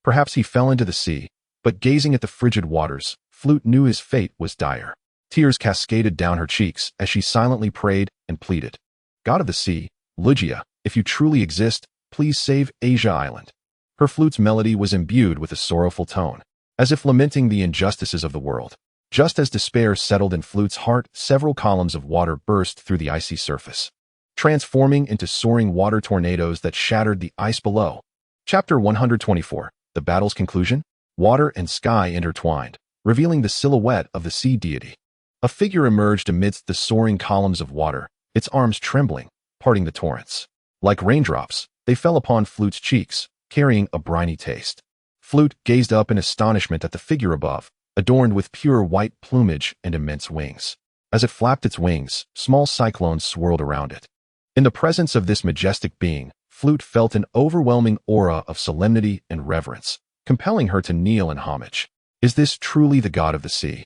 Perhaps he fell into the sea, but gazing at the frigid waters, Flute knew his fate was dire. Tears cascaded down her cheeks as she silently prayed and pleaded. God of the sea, Lugia, if you truly exist, please save Asia Island. Her flute's melody was imbued with a sorrowful tone. as if lamenting the injustices of the world. Just as despair settled in Flute's heart, several columns of water burst through the icy surface, transforming into soaring water tornadoes that shattered the ice below. Chapter 124. The battle's conclusion. Water and sky intertwined, revealing the silhouette of the sea deity. A figure emerged amidst the soaring columns of water, its arms trembling, parting the torrents. Like raindrops, they fell upon Flute's cheeks, carrying a briny taste. Flute gazed up in astonishment at the figure above, adorned with pure white plumage and immense wings. As it flapped its wings, small cyclones swirled around it. In the presence of this majestic being, Flute felt an overwhelming aura of solemnity and reverence, compelling her to kneel in homage. Is this truly the god of the sea?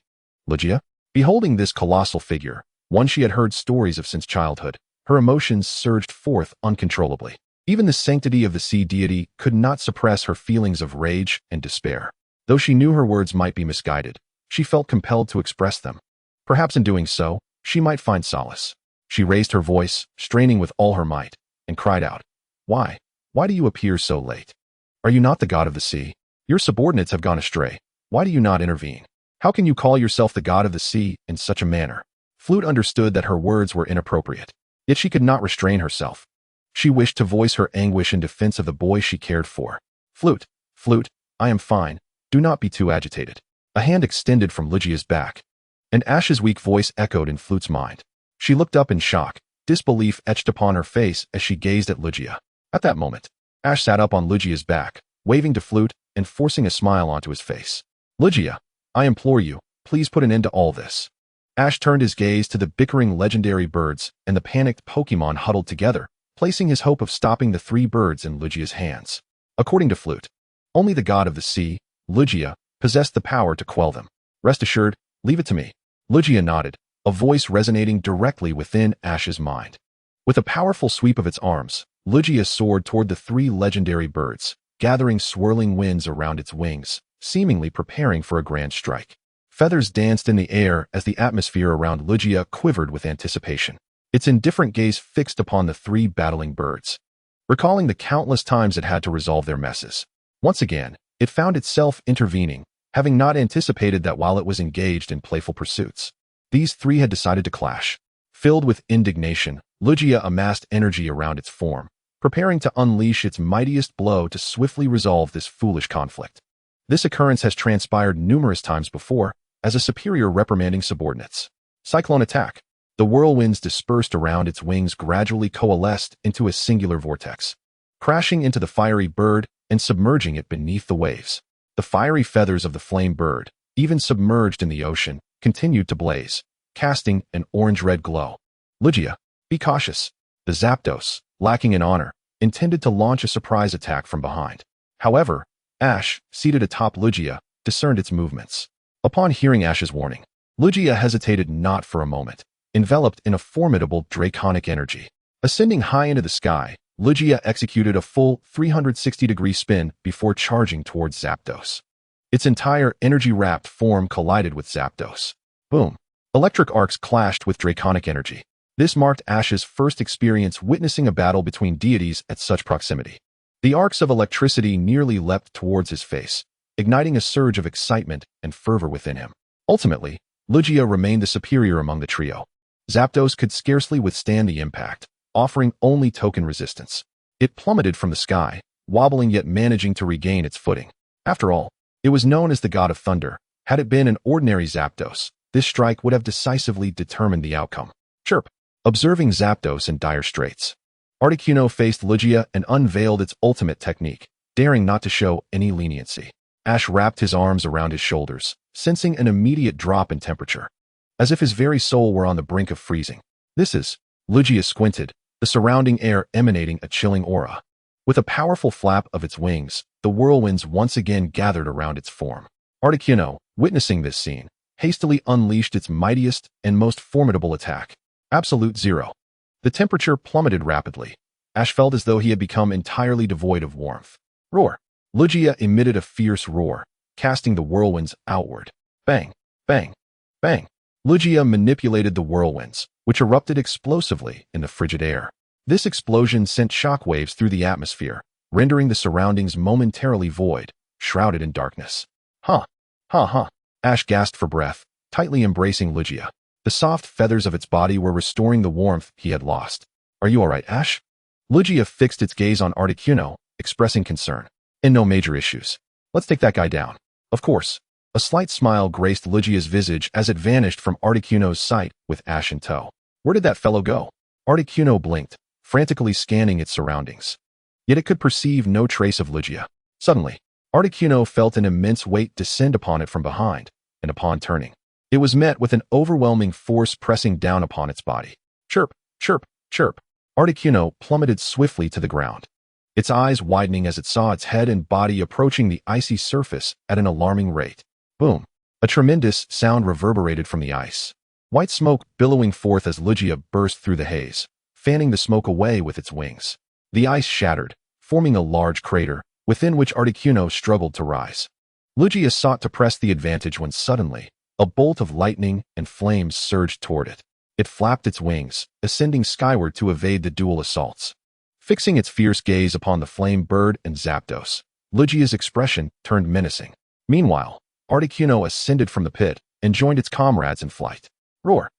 Lugia? Beholding this colossal figure, one she had heard stories of since childhood, her emotions surged forth uncontrollably. Even the sanctity of the sea deity could not suppress her feelings of rage and despair. Though she knew her words might be misguided, she felt compelled to express them. Perhaps in doing so, she might find solace. She raised her voice, straining with all her might, and cried out, "Why? Why do you appear so late? Are you not the god of the sea? Your subordinates have gone astray. Why do you not intervene? How can you call yourself the god of the sea in such a manner?" Flute understood that her words were inappropriate, yet she could not restrain herself. She wished to voice her anguish in defense of the boy she cared for. Flute, I am fine. Do not be too agitated." A hand extended from Lugia's back, and Ash's weak voice echoed in Flute's mind. She looked up in shock, disbelief etched upon her face as she gazed at Lugia. At that moment, Ash sat up on Lugia's back, waving to Flute and forcing a smile onto his face. "Lugia, I implore you, please put an end to all this." Ash turned his gaze to the bickering legendary birds and the panicked Pokémon huddled together, placing his hope of stopping the three birds in Lugia's hands. According to Flute, only the god of the sea, Lugia, possessed the power to quell them. "Rest assured, leave it to me." Lugia nodded, a voice resonating directly within Ash's mind. With a powerful sweep of its arms, Lugia soared toward the three legendary birds, gathering swirling winds around its wings, seemingly preparing for a grand strike. Feathers danced in the air as the atmosphere around Lugia quivered with anticipation, its indifferent gaze fixed upon the three battling birds. Recalling the countless times it had to resolve their messes, once again, it found itself intervening, having not anticipated that while it was engaged in playful pursuits, these three had decided to clash. Filled with indignation, Lugia amassed energy around its form, preparing to unleash its mightiest blow to swiftly resolve this foolish conflict. This occurrence has transpired numerous times before, as a superior reprimanding subordinates. Cyclone attack. The whirlwinds dispersed around its wings gradually coalesced into a singular vortex, crashing into the fiery bird and submerging it beneath the waves. The fiery feathers of the flame bird, even submerged in the ocean, continued to blaze, casting an orange-red glow. Lugia, be cautious. The Zapdos, lacking in honor, intended to launch a surprise attack from behind. However, Ash, seated atop Lugia, discerned its movements. Upon hearing Ash's warning, Lugia hesitated not for a moment, enveloped in a formidable draconic energy. Ascending high into the sky, Lugia executed a full 360-degree spin before charging towards Zapdos. Its entire energy-wrapped form collided with Zapdos. Boom! Electric arcs clashed with draconic energy. This marked Ash's first experience witnessing a battle between deities at such proximity. The arcs of electricity nearly leapt towards his face, igniting a surge of excitement and fervor within him. Ultimately, Lugia remained the superior among the trio. Zapdos could scarcely withstand the impact, offering only token resistance. It plummeted from the sky, wobbling yet managing to regain its footing. After all, it was known as the God of Thunder. Had it been an ordinary Zapdos, this strike would have decisively determined the outcome. Chirp! Observing Zapdos in dire straits, Articuno faced Lugia and unveiled its ultimate technique, daring not to show any leniency. Ash wrapped his arms around his shoulders, sensing an immediate drop in temperature, as if his very soul were on the brink of freezing. "This is..." Lugia squinted, the surrounding air emanating a chilling aura. With a powerful flap of its wings, the whirlwinds once again gathered around its form. Articuno, witnessing this scene, hastily unleashed its mightiest and most formidable attack. Absolute Zero. The temperature plummeted rapidly. Ash felt as though he had become entirely devoid of warmth. Roar! Lugia emitted a fierce roar, casting the whirlwinds outward. Bang! Bang! Bang! Lugia manipulated the whirlwinds, which erupted explosively in the frigid air. This explosion sent shockwaves through the atmosphere, rendering the surroundings momentarily void, shrouded in darkness. Huh! Ha ha. Ash gasped for breath, tightly embracing Lugia. The soft feathers of its body were restoring the warmth he had lost. Are you all right, Ash? Lugia fixed its gaze on Articuno, expressing concern. And no major issues. Let's take that guy down. Of course. A slight smile graced Lugia's visage as it vanished from Articuno's sight with Ash in tow. Where did that fellow go? Articuno blinked, frantically scanning its surroundings. Yet it could perceive no trace of Lugia. Suddenly, Articuno felt an immense weight descend upon it from behind, and upon turning, it was met with an overwhelming force pressing down upon its body. Chirp, chirp, chirp. Articuno plummeted swiftly to the ground, its eyes widening as it saw its head and body approaching the icy surface at an alarming rate. Boom. A tremendous sound reverberated from the ice. White smoke billowing forth as Lugia burst through the haze, fanning the smoke away with its wings. The ice shattered, forming a large crater, within which Articuno struggled to rise. Lugia sought to press the advantage when suddenly, a bolt of lightning and flames surged toward it. It flapped its wings, ascending skyward to evade the dual assaults. Fixing its fierce gaze upon the flame bird and Zapdos, Lugia's expression turned menacing. Meanwhile, Articuno ascended from the pit and joined its comrades in flight. Roar!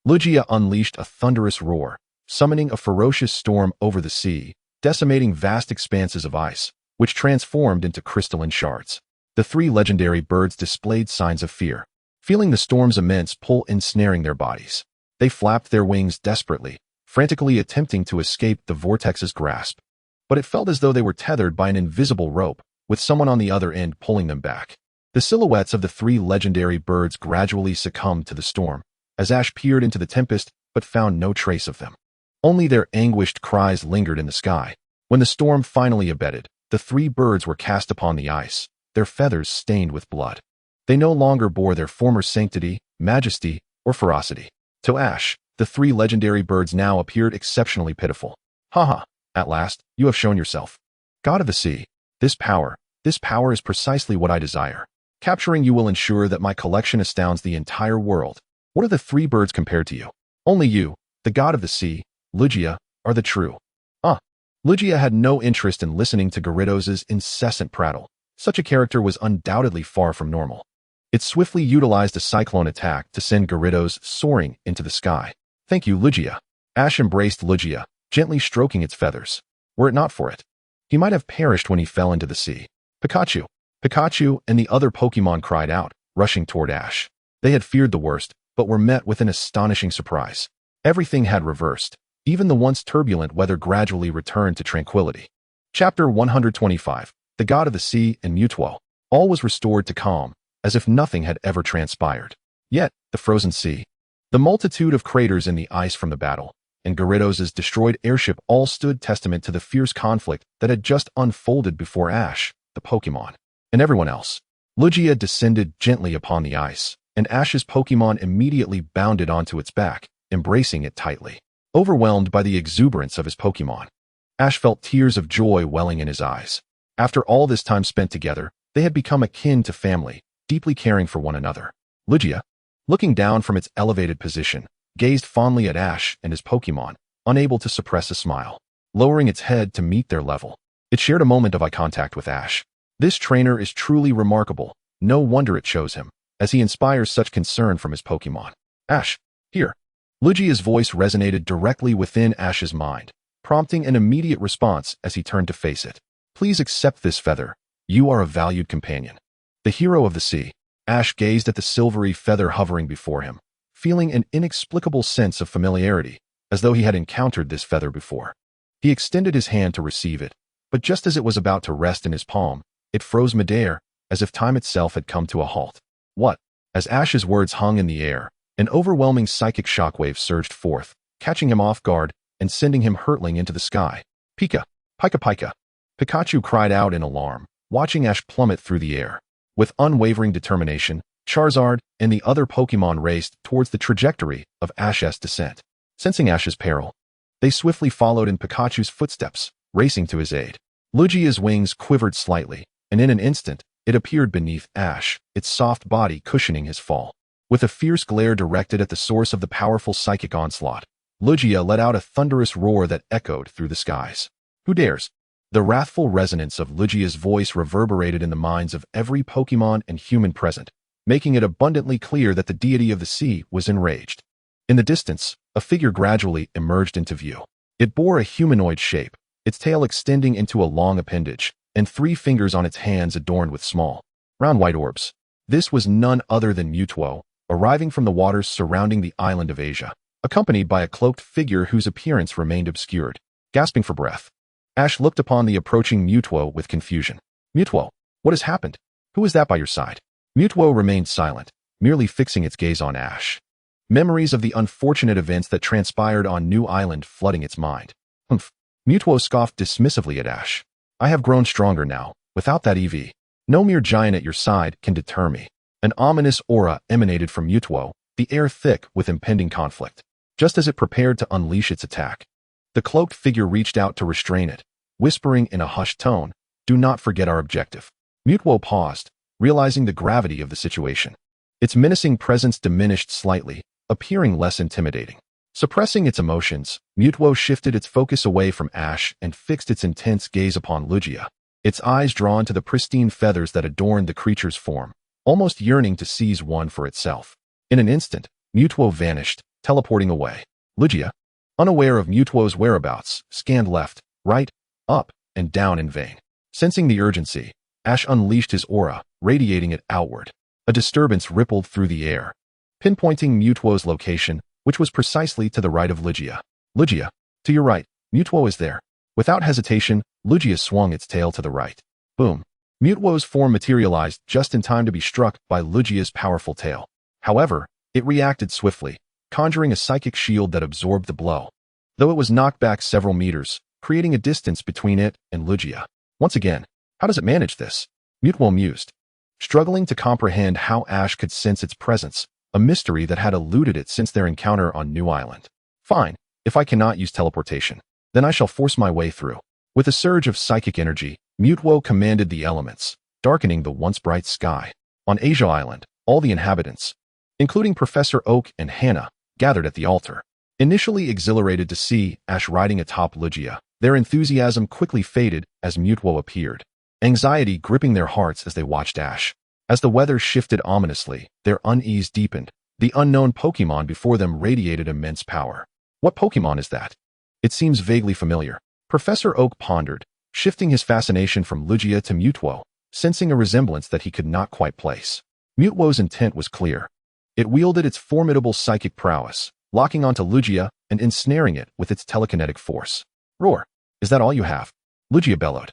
Lugia unleashed a thunderous roar, summoning a ferocious storm over the sea, decimating vast expanses of ice, which transformed into crystalline shards. The three legendary birds displayed signs of fear. Feeling the storm's immense pull ensnaring their bodies, they flapped their wings desperately, frantically attempting to escape the vortex's grasp. But it felt as though they were tethered by an invisible rope, with someone on the other end pulling them back. The silhouettes of the three legendary birds gradually succumbed to the storm, as Ash peered into the tempest but found no trace of them. Only their anguished cries lingered in the sky. When the storm finally abated, the three birds were cast upon the ice, their feathers stained with blood. They no longer bore their former sanctity, majesty, or ferocity. To Ash, the three legendary birds now appeared exceptionally pitiful. Haha, at last, you have shown yourself. God of the sea, this power is precisely what I desire. Capturing you will ensure that my collection astounds the entire world. What are the three birds compared to you? Only you, the god of the sea, Lugia, are the true. Lugia had no interest in listening to Gyarados' incessant prattle. Such a character was undoubtedly far from normal. It swiftly utilized a cyclone attack to send Gyarados soaring into the sky. Thank you, Lugia. Ash embraced Lugia, gently stroking its feathers. Were it not for it, he might have perished when he fell into the sea. Pikachu! Pikachu and the other Pokémon cried out, rushing toward Ash. They had feared the worst, but were met with an astonishing surprise. Everything had reversed. Even the once turbulent weather gradually returned to tranquility. Chapter 125. The God of the Sea and Mutuo. All was restored to calm, as if nothing had ever transpired. Yet, the frozen sea, the multitude of craters in the ice from the battle, and Gyarados' destroyed airship all stood testament to the fierce conflict that had just unfolded before Ash, the Pokémon, and everyone else. Lugia descended gently upon the ice, and Ash's Pokémon immediately bounded onto its back, embracing it tightly. Overwhelmed by the exuberance of his Pokémon, Ash felt tears of joy welling in his eyes. After all this time spent together, they had become akin to family, deeply caring for one another. Lugia, looking down from its elevated position, gazed fondly at Ash and his Pokémon, unable to suppress a smile. Lowering its head to meet their level, it shared a moment of eye contact with Ash. This trainer is truly remarkable. No wonder it chose him, as he inspires such concern from his Pokémon. Ash, here. Lugia's voice resonated directly within Ash's mind, prompting an immediate response as he turned to face it. Please accept this feather. You are a valued companion. The hero of the sea. Ash gazed at the silvery feather hovering before him, feeling an inexplicable sense of familiarity, as though he had encountered this feather before. He extended his hand to receive it, but just as it was about to rest in his palm, it froze midair, as if time itself had come to a halt. What? As Ash's words hung in the air, an overwhelming psychic shockwave surged forth, catching him off guard and sending him hurtling into the sky. Pika! Pika Pika! Pikachu cried out in alarm, watching Ash plummet through the air. With unwavering determination, Charizard and the other Pokémon raced towards the trajectory of Ash's descent. Sensing Ash's peril, they swiftly followed in Pikachu's footsteps, racing to his aid. Lugia's wings quivered slightly, and in an instant, it appeared beneath Ash, its soft body cushioning his fall. With a fierce glare directed at the source of the powerful psychic onslaught, Lugia let out a thunderous roar that echoed through the skies. Who dares? The wrathful resonance of Lugia's voice reverberated in the minds of every Pokémon and human present, making it abundantly clear that the deity of the sea was enraged. In the distance, a figure gradually emerged into view. It bore a humanoid shape, its tail extending into a long appendage, and 3 fingers on its hands adorned with small, round white orbs. This was none other than Mutuo, arriving from the waters surrounding the island of Asia, accompanied by a cloaked figure whose appearance remained obscured. Gasping for breath, Ash looked upon the approaching Mutuo with confusion. Mutuo, what has happened? Who is that by your side? Mutuo remained silent, merely fixing its gaze on Ash. Memories of the unfortunate events that transpired on New Island flooding its mind. Humph. Mutuo scoffed dismissively at Ash. I have grown stronger now. Without that EV, no mere giant at your side can deter me. An ominous aura emanated from Mutuo, the air thick with impending conflict. Just as it prepared to unleash its attack, the cloaked figure reached out to restrain it, whispering in a hushed tone, "Do not forget our objective." Mutuo paused, realizing the gravity of the situation. Its menacing presence diminished slightly, appearing less intimidating. Suppressing its emotions, Mutuo shifted its focus away from Ash and fixed its intense gaze upon Lugia, its eyes drawn to the pristine feathers that adorned the creature's form, almost yearning to seize one for itself. In an instant, Mutuo vanished, teleporting away. Lugia, unaware of Mutuo's whereabouts, scanned left, right, up, and down in vain. Sensing the urgency, Ash unleashed his aura, radiating it outward. A disturbance rippled through the air, pinpointing Mutuo's location, which was precisely to the right of Lugia. Lugia, to your right, Mutuo is there. Without hesitation, Lugia swung its tail to the right. Boom. Mutuo's form materialized just in time to be struck by Lugia's powerful tail. However, it reacted swiftly, conjuring a psychic shield that absorbed the blow, though it was knocked back several meters, creating a distance between it and Lugia. Once again, how does it manage this? Mutuo mused, struggling to comprehend how Ash could sense its presence, a mystery that had eluded it since their encounter on New Island. Fine, if I cannot use teleportation, then I shall force my way through. With a surge of psychic energy, Mutuo commanded the elements, darkening the once bright sky. On Asia Island, all the inhabitants, including Professor Oak and Hannah, gathered at the altar. Initially exhilarated to see Ash riding atop Lugia, their enthusiasm quickly faded as Mutuo appeared, anxiety gripping their hearts as they watched Ash. As the weather shifted ominously, their unease deepened. The unknown Pokémon before them radiated immense power. What Pokémon is that? It seems vaguely familiar. Professor Oak pondered, shifting his fascination from Lugia to Mutuo, sensing a resemblance that he could not quite place. Mutuo's intent was clear. It wielded its formidable psychic prowess, locking onto Lugia and ensnaring it with its telekinetic force. Roar! Is that all you have? Lugia bellowed,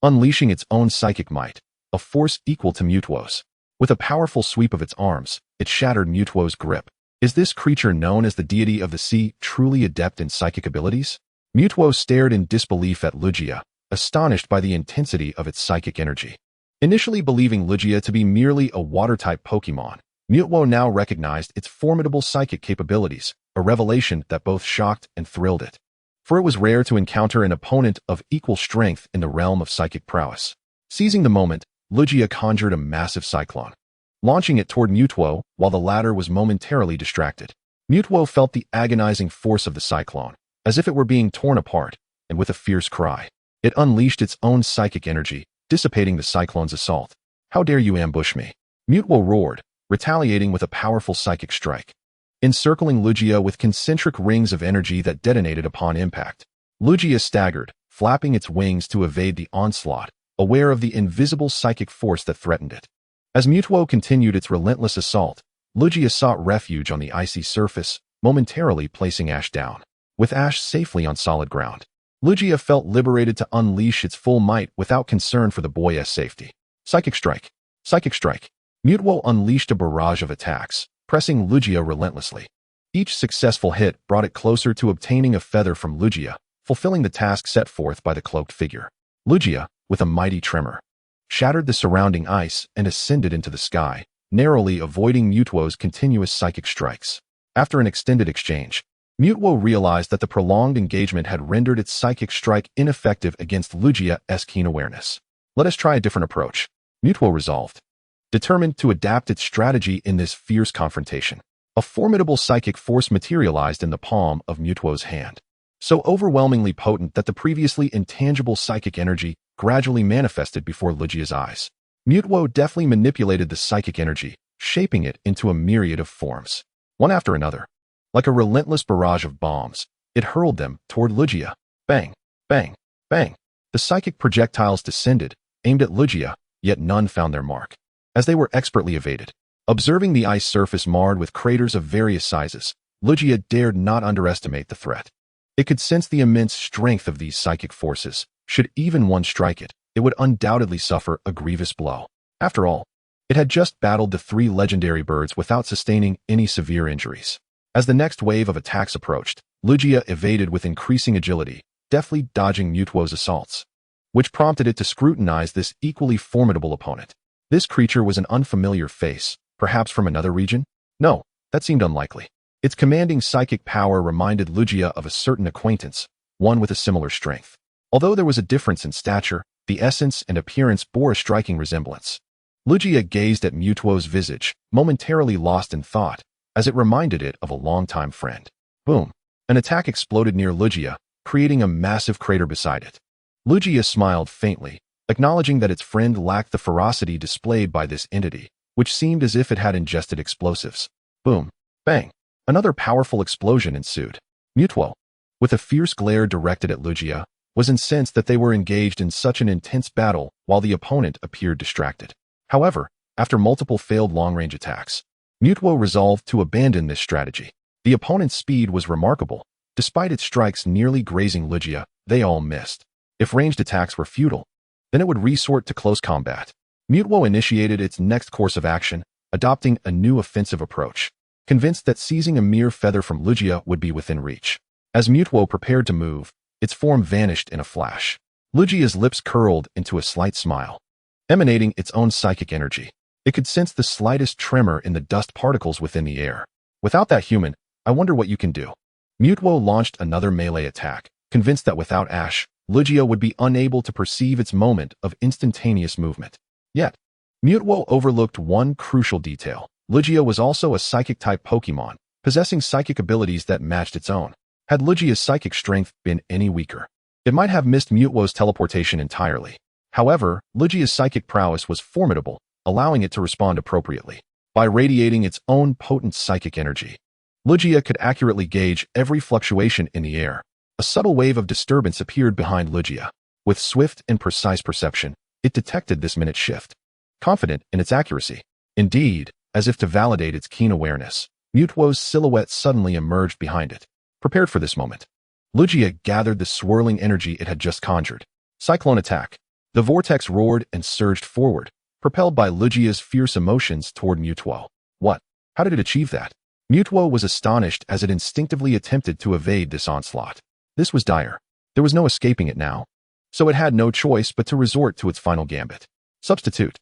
unleashing its own psychic might, a force equal to Mutuo's. With a powerful sweep of its arms, it shattered Mutuo's grip. Is this creature known as the deity of the sea truly adept in psychic abilities? Mutuo stared in disbelief at Lugia, astonished by the intensity of its psychic energy. Initially believing Lugia to be merely a water-type Pokémon, Mutuo now recognized its formidable psychic capabilities, a revelation that both shocked and thrilled it. For it was rare to encounter an opponent of equal strength in the realm of psychic prowess. Seizing the moment, Lugia conjured a massive cyclone, launching it toward Mutuo while the latter was momentarily distracted. Mutuo felt the agonizing force of the cyclone, as if it were being torn apart, and with a fierce cry, it unleashed its own psychic energy, dissipating the cyclone's assault. How dare you ambush me? Mutuo roared, retaliating with a powerful psychic strike, encircling Lugia with concentric rings of energy that detonated upon impact. Lugia staggered, flapping its wings to evade the onslaught, aware of the invisible psychic force that threatened it. As Mutuo continued its relentless assault, Lugia sought refuge on the icy surface, momentarily placing Ash down. With Ash safely on solid ground, Lugia felt liberated to unleash its full might without concern for the boy's safety. Psychic strike! Psychic strike! Mutuo unleashed a barrage of attacks, pressing Lugia relentlessly. Each successful hit brought it closer to obtaining a feather from Lugia, fulfilling the task set forth by the cloaked figure. Lugia, with a mighty tremor, shattered the surrounding ice and ascended into the sky, narrowly avoiding Mutuo's continuous psychic strikes. After an extended exchange, Mutuo realized that the prolonged engagement had rendered its psychic strike ineffective against Lugia's keen awareness. Let us try a different approach, Mutuo resolved, determined to adapt its strategy in this fierce confrontation. A formidable psychic force materialized in the palm of Mutuo's hand, so overwhelmingly potent that the previously intangible psychic energy gradually manifested before Lugia's eyes. Mutuo deftly manipulated the psychic energy, shaping it into a myriad of forms, one after another. Like a relentless barrage of bombs, it hurled them toward Lugia. Bang, bang, bang. The psychic projectiles descended, aimed at Lugia, yet none found their mark, as they were expertly evaded. Observing the ice surface marred with craters of various sizes, Lugia dared not underestimate the threat. It could sense the immense strength of these psychic forces. Should even one strike it, it would undoubtedly suffer a grievous blow. After all, it had just battled the 3 legendary birds without sustaining any severe injuries. As the next wave of attacks approached, Lugia evaded with increasing agility, deftly dodging Mutwo's assaults, which prompted it to scrutinize this equally formidable opponent. This creature was an unfamiliar face, perhaps from another region? No, that seemed unlikely. Its commanding psychic power reminded Lugia of a certain acquaintance, one with a similar strength. Although there was a difference in stature, the essence and appearance bore a striking resemblance. Lugia gazed at Mutwo's visage, momentarily lost in thought, as it reminded it of a longtime friend. Boom! An attack exploded near Lugia, creating a massive crater beside it. Lugia smiled faintly, acknowledging that its friend lacked the ferocity displayed by this entity, which seemed as if it had ingested explosives. Boom! Bang! Another powerful explosion ensued. Mutwo, with a fierce glare directed at Lugia, was incensed that they were engaged in such an intense battle while the opponent appeared distracted. However, after multiple failed long-range attacks, Mutwo resolved to abandon this strategy. The opponent's speed was remarkable. Despite its strikes nearly grazing Lugia, they all missed. If ranged attacks were futile, then it would resort to close combat. Mutwo initiated its next course of action, adopting a new offensive approach, convinced that seizing a mere feather from Lugia would be within reach. As Mutwo prepared to move, its form vanished in a flash. Lugia's lips curled into a slight smile, emanating its own psychic energy. It could sense the slightest tremor in the dust particles within the air. Without that human, I wonder what you can do. Mutwo launched another melee attack, convinced that without Ash, Lugia would be unable to perceive its moment of instantaneous movement. Yet, Mutwo overlooked one crucial detail. Lugia was also a psychic-type Pokémon, possessing psychic abilities that matched its own. Had Lugia's psychic strength been any weaker, it might have missed Mutwo's teleportation entirely. However, Lugia's psychic prowess was formidable, allowing it to respond appropriately. By radiating its own potent psychic energy, Lugia could accurately gauge every fluctuation in the air. A subtle wave of disturbance appeared behind Lugia. With swift and precise perception, it detected this minute shift, confident in its accuracy. Indeed, as if to validate its keen awareness, Mutwo's silhouette suddenly emerged behind it. Prepared for this moment, Lugia gathered the swirling energy it had just conjured. Cyclone attack. The vortex roared and surged forward, propelled by Lugia's fierce emotions toward Mutwo. What? How did it achieve that? Mutwo was astonished as it instinctively attempted to evade this onslaught. This was dire. There was no escaping it now, so it had no choice but to resort to its final gambit. Substitute.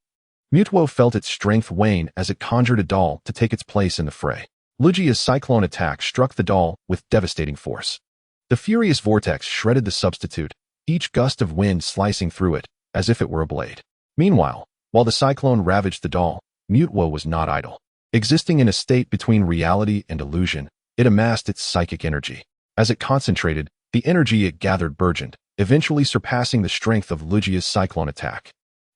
Mutwo felt its strength wane as it conjured a doll to take its place in the fray. Lugia's cyclone attack struck the doll with devastating force. The furious vortex shredded the substitute, each gust of wind slicing through it as if it were a blade. Meanwhile, while the cyclone ravaged the doll, Mutwo was not idle. Existing in a state between reality and illusion, it amassed its psychic energy. As it concentrated, the energy it gathered burgeoned, eventually surpassing the strength of Lugia's cyclone attack.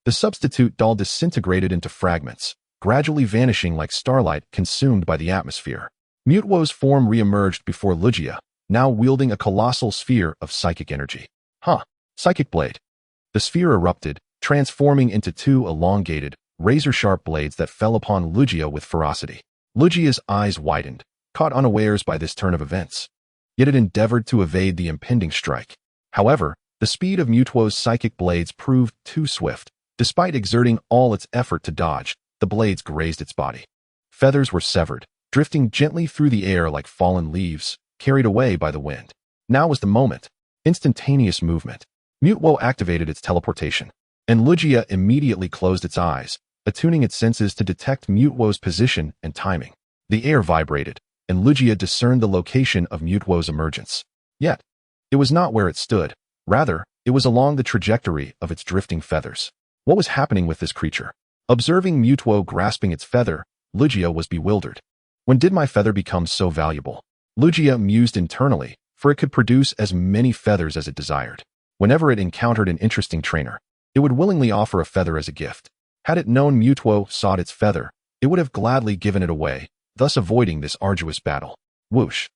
The substitute doll disintegrated into fragments, gradually vanishing like starlight consumed by the atmosphere. Mutwo's form re-emerged before Lugia, now wielding a colossal sphere of psychic energy. Psychic blade. The sphere erupted, transforming into 2 elongated, razor-sharp blades that fell upon Lugia with ferocity. Lugia's eyes widened, caught unawares by this turn of events. Yet it endeavored to evade the impending strike. However, the speed of Mutwo's psychic blades proved too swift. Despite exerting all its effort to dodge, the blades grazed its body. Feathers were severed, drifting gently through the air like fallen leaves, carried away by the wind. Now was the moment. Instantaneous movement. Mutwo activated its teleportation, and Lugia immediately closed its eyes, attuning its senses to detect Mutwo's position and timing. The air vibrated, and Lugia discerned the location of Mutwo's emergence. Yet, it was not where it stood. Rather, it was along the trajectory of its drifting feathers. What was happening with this creature? Observing Mutwo grasping its feather, Lugia was bewildered. When did my feather become so valuable? Lugia mused internally, for it could produce as many feathers as it desired. Whenever it encountered an interesting trainer, it would willingly offer a feather as a gift. Had it known Mutwo sought its feather, it would have gladly given it away, thus avoiding this arduous battle. Whoosh.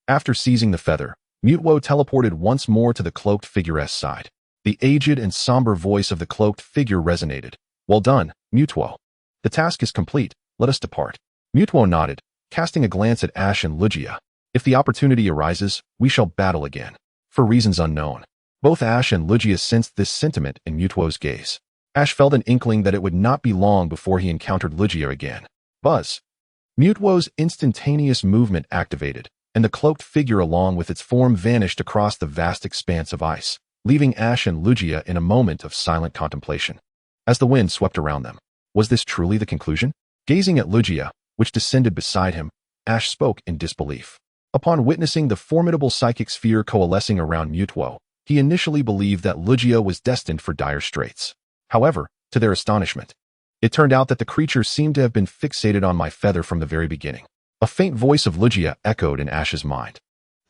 After seizing the feather, Mutwo teleported once more to the cloaked figure's side. The aged and somber voice of the cloaked figure resonated. Well done, Mutwo. The task is complete, let us depart. Mutwo nodded, casting a glance at Ash and Lugia. If the opportunity arises, we shall battle again. For reasons unknown. Both Ash and Lugia sensed this sentiment in Mutwo's gaze. Ash felt an inkling that it would not be long before he encountered Lugia again. Buzz. Mutwo's instantaneous movement activated, and the cloaked figure along with its form vanished across the vast expanse of ice, leaving Ash and Lugia in a moment of silent contemplation. As the wind swept around them, was this truly the conclusion? Gazing at Lugia, which descended beside him, Ash spoke in disbelief. Upon witnessing the formidable psychic sphere coalescing around Mutwo, he initially believed that Lugia was destined for dire straits. However, to their astonishment, it turned out that the creature seemed to have been fixated on my feather from the very beginning. A faint voice of Lugia echoed in Ash's mind.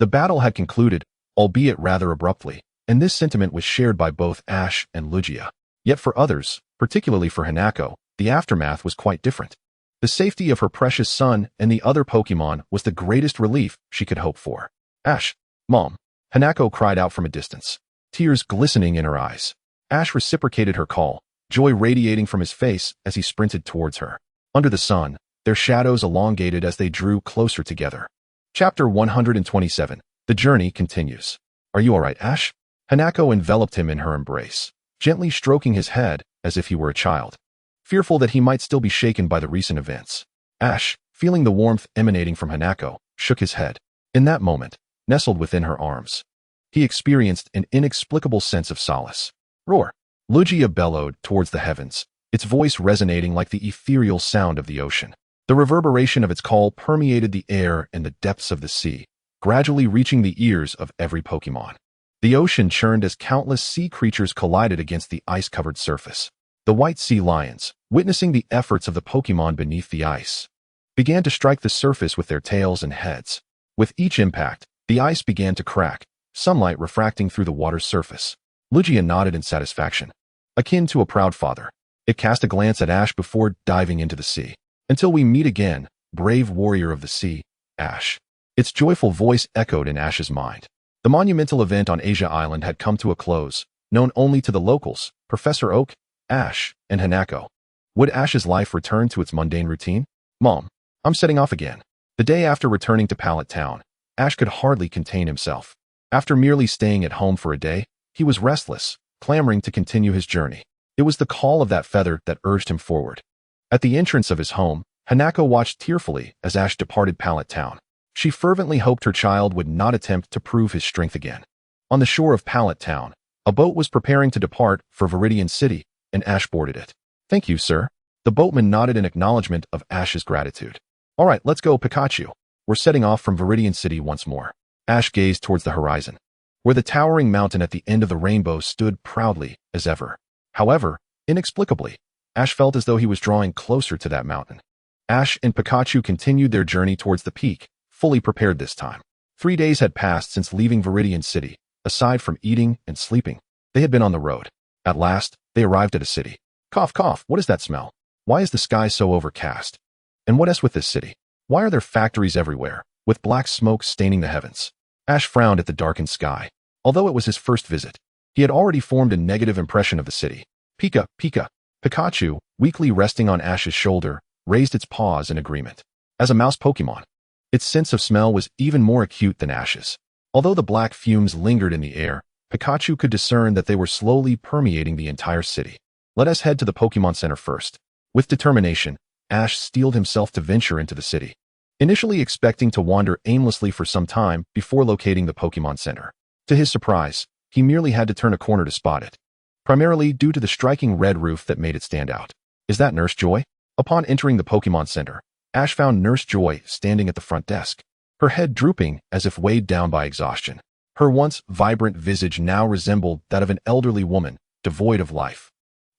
The battle had concluded, albeit rather abruptly, and this sentiment was shared by both Ash and Lugia. Yet for others, particularly for Hanako, the aftermath was quite different. The safety of her precious son and the other Pokémon was the greatest relief she could hope for. Ash, Mom, Hanako cried out from a distance, tears glistening in her eyes. Ash reciprocated her call, joy radiating from his face as he sprinted towards her. Under the sun, their shadows elongated as they drew closer together. Chapter 127. The journey continues. Are you all right, Ash? Hanako enveloped him in her embrace, gently stroking his head as if he were a child, fearful that he might still be shaken by the recent events. Ash, feeling the warmth emanating from Hanako, shook his head. In that moment, nestled within her arms, he experienced an inexplicable sense of solace. Roar! Lugia bellowed towards the heavens, its voice resonating like the ethereal sound of the ocean. The reverberation of its call permeated the air and the depths of the sea, gradually reaching the ears of every Pokémon. The ocean churned as countless sea creatures collided against the ice-covered surface. The white sea lions, witnessing the efforts of the Pokémon beneath the ice, began to strike the surface with their tails and heads. With each impact, the ice began to crack, sunlight refracting through the water's surface. Lugia nodded in satisfaction. Akin to a proud father, it cast a glance at Ash before diving into the sea. Until we meet again, brave warrior of the sea, Ash. Its joyful voice echoed in Ash's mind. The monumental event on Asia Island had come to a close, known only to the locals, Professor Oak, Ash, and Hanako. Would Ash's life return to its mundane routine? Mom, I'm setting off again. The day after returning to Pallet Town, Ash could hardly contain himself. After merely staying at home for a day, he was restless, clamoring to continue his journey. It was the call of that feather that urged him forward. At the entrance of his home, Hanako watched tearfully as Ash departed Pallet Town. She fervently hoped her child would not attempt to prove his strength again. On the shore of Pallet Town, a boat was preparing to depart for Viridian City, and Ash boarded it. Thank you, sir. The boatman nodded in acknowledgement of Ash's gratitude. All right, let's go, Pikachu. We're setting off from Viridian City once more. Ash gazed towards the horizon, where the towering mountain at the end of the rainbow stood proudly as ever. However, inexplicably, Ash felt as though he was drawing closer to that mountain. Ash and Pikachu continued their journey towards the peak, fully prepared this time. 3 days had passed since leaving Viridian City. Aside from eating and sleeping, they had been on the road. At last, they arrived at a city. Cough, cough, what is that smell? Why is the sky so overcast? And what is with this city? Why are there factories everywhere, with black smoke staining the heavens? Ash frowned at the darkened sky. Although it was his first visit, he had already formed a negative impression of the city. Pika, Pika. Pikachu, weakly resting on Ash's shoulder, raised its paws in agreement. As a mouse Pokémon, its sense of smell was even more acute than Ash's. Although the black fumes lingered in the air, Pikachu could discern that they were slowly permeating the entire city. Let us head to the Pokémon Center first. With determination, Ash steeled himself to venture into the city, initially expecting to wander aimlessly for some time before locating the Pokémon Center. To his surprise, he merely had to turn a corner to spot it, primarily due to the striking red roof that made it stand out. Is that Nurse Joy? Upon entering the Pokémon Center, Ash found Nurse Joy standing at the front desk, her head drooping as if weighed down by exhaustion. Her once vibrant visage now resembled that of an elderly woman, devoid of life,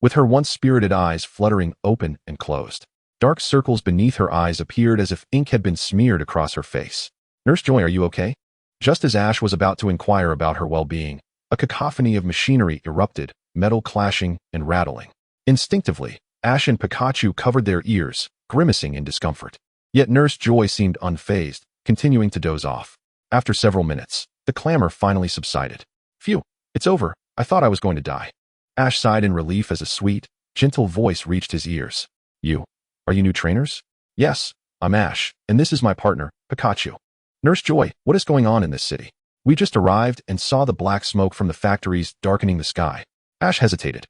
with her once spirited eyes fluttering open and closed. Dark circles beneath her eyes appeared as if ink had been smeared across her face. Nurse Joy, are you okay? Just as Ash was about to inquire about her well-being, a cacophony of machinery erupted, metal clashing and rattling. Instinctively, Ash and Pikachu covered their ears, grimacing in discomfort. Yet Nurse Joy seemed unfazed, continuing to doze off. After several minutes, the clamor finally subsided. Phew, it's over. I thought I was going to die. Ash sighed in relief as a sweet, gentle voice reached his ears. Are you new trainers? Yes, I'm Ash, and this is my partner, Pikachu. Nurse Joy, what is going on in this city? We just arrived and saw the black smoke from the factories darkening the sky. Ash hesitated,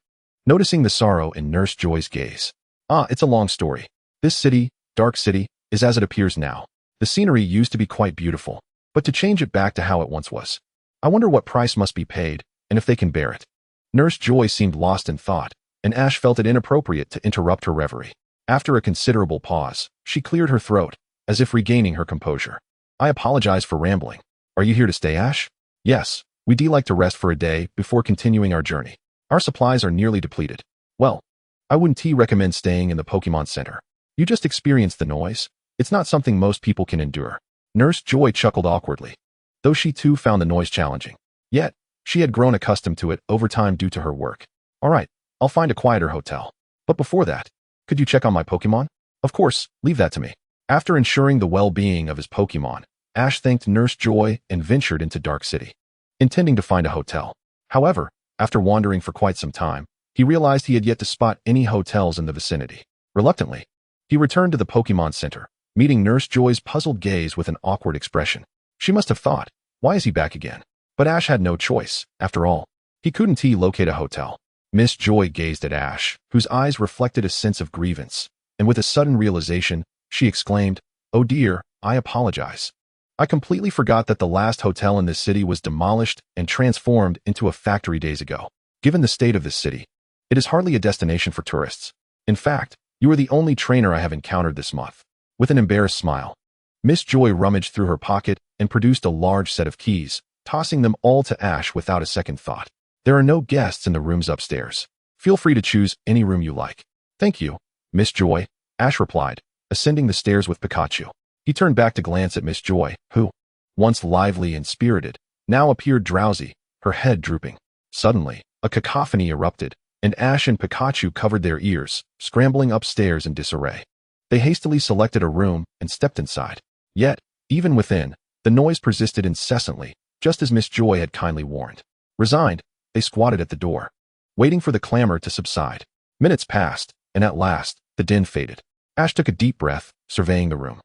noticing the sorrow in Nurse Joy's gaze. It's a long story. This city, Dark City, is as it appears now. The scenery used to be quite beautiful, but to change it back to how it once was. I wonder what price must be paid, and if they can bear it. Nurse Joy seemed lost in thought, and Ash felt it inappropriate to interrupt her reverie. After a considerable pause, she cleared her throat, as if regaining her composure. I apologize for rambling. Are you here to stay, Ash? Yes, we'd like to rest for a day before continuing our journey. Our supplies are nearly depleted. Well, I wouldn't recommend staying in the Pokémon Center. You just experienced the noise. It's not something most people can endure. Nurse Joy chuckled awkwardly, though she too found the noise challenging. Yet, she had grown accustomed to it over time due to her work. All right, I'll find a quieter hotel. But before that, could you check on my Pokémon? Of course, leave that to me. After ensuring the well-being of his Pokémon, Ash thanked Nurse Joy and ventured into Dark City, intending to find a hotel. However, after wandering for quite some time, he realized he had yet to spot any hotels in the vicinity. Reluctantly, he returned to the Pokémon Center, meeting Nurse Joy's puzzled gaze with an awkward expression. She must have thought, why is he back again? But Ash had no choice. After all, he couldn't locate a hotel. Miss Joy gazed at Ash, whose eyes reflected a sense of grievance, and with a sudden realization, she exclaimed, "Oh dear, I apologize. I completely forgot that the last hotel in this city was demolished and transformed into a factory days ago. Given the state of this city, it is hardly a destination for tourists. In fact, you are the only trainer I have encountered this month." With an embarrassed smile, Miss Joy rummaged through her pocket and produced a large set of keys, tossing them all to Ash without a second thought. "There are no guests in the rooms upstairs. Feel free to choose any room you like." "Thank you, Miss Joy," Ash replied, ascending the stairs with Pikachu. He turned back to glance at Miss Joy, who, once lively and spirited, now appeared drowsy, her head drooping. Suddenly, a cacophony erupted, and Ash and Pikachu covered their ears, scrambling upstairs in disarray. They hastily selected a room and stepped inside. Yet, even within, the noise persisted incessantly, just as Miss Joy had kindly warned. Resigned, they squatted at the door, waiting for the clamor to subside. Minutes passed, and at last, the din faded. Ash took a deep breath, surveying the room.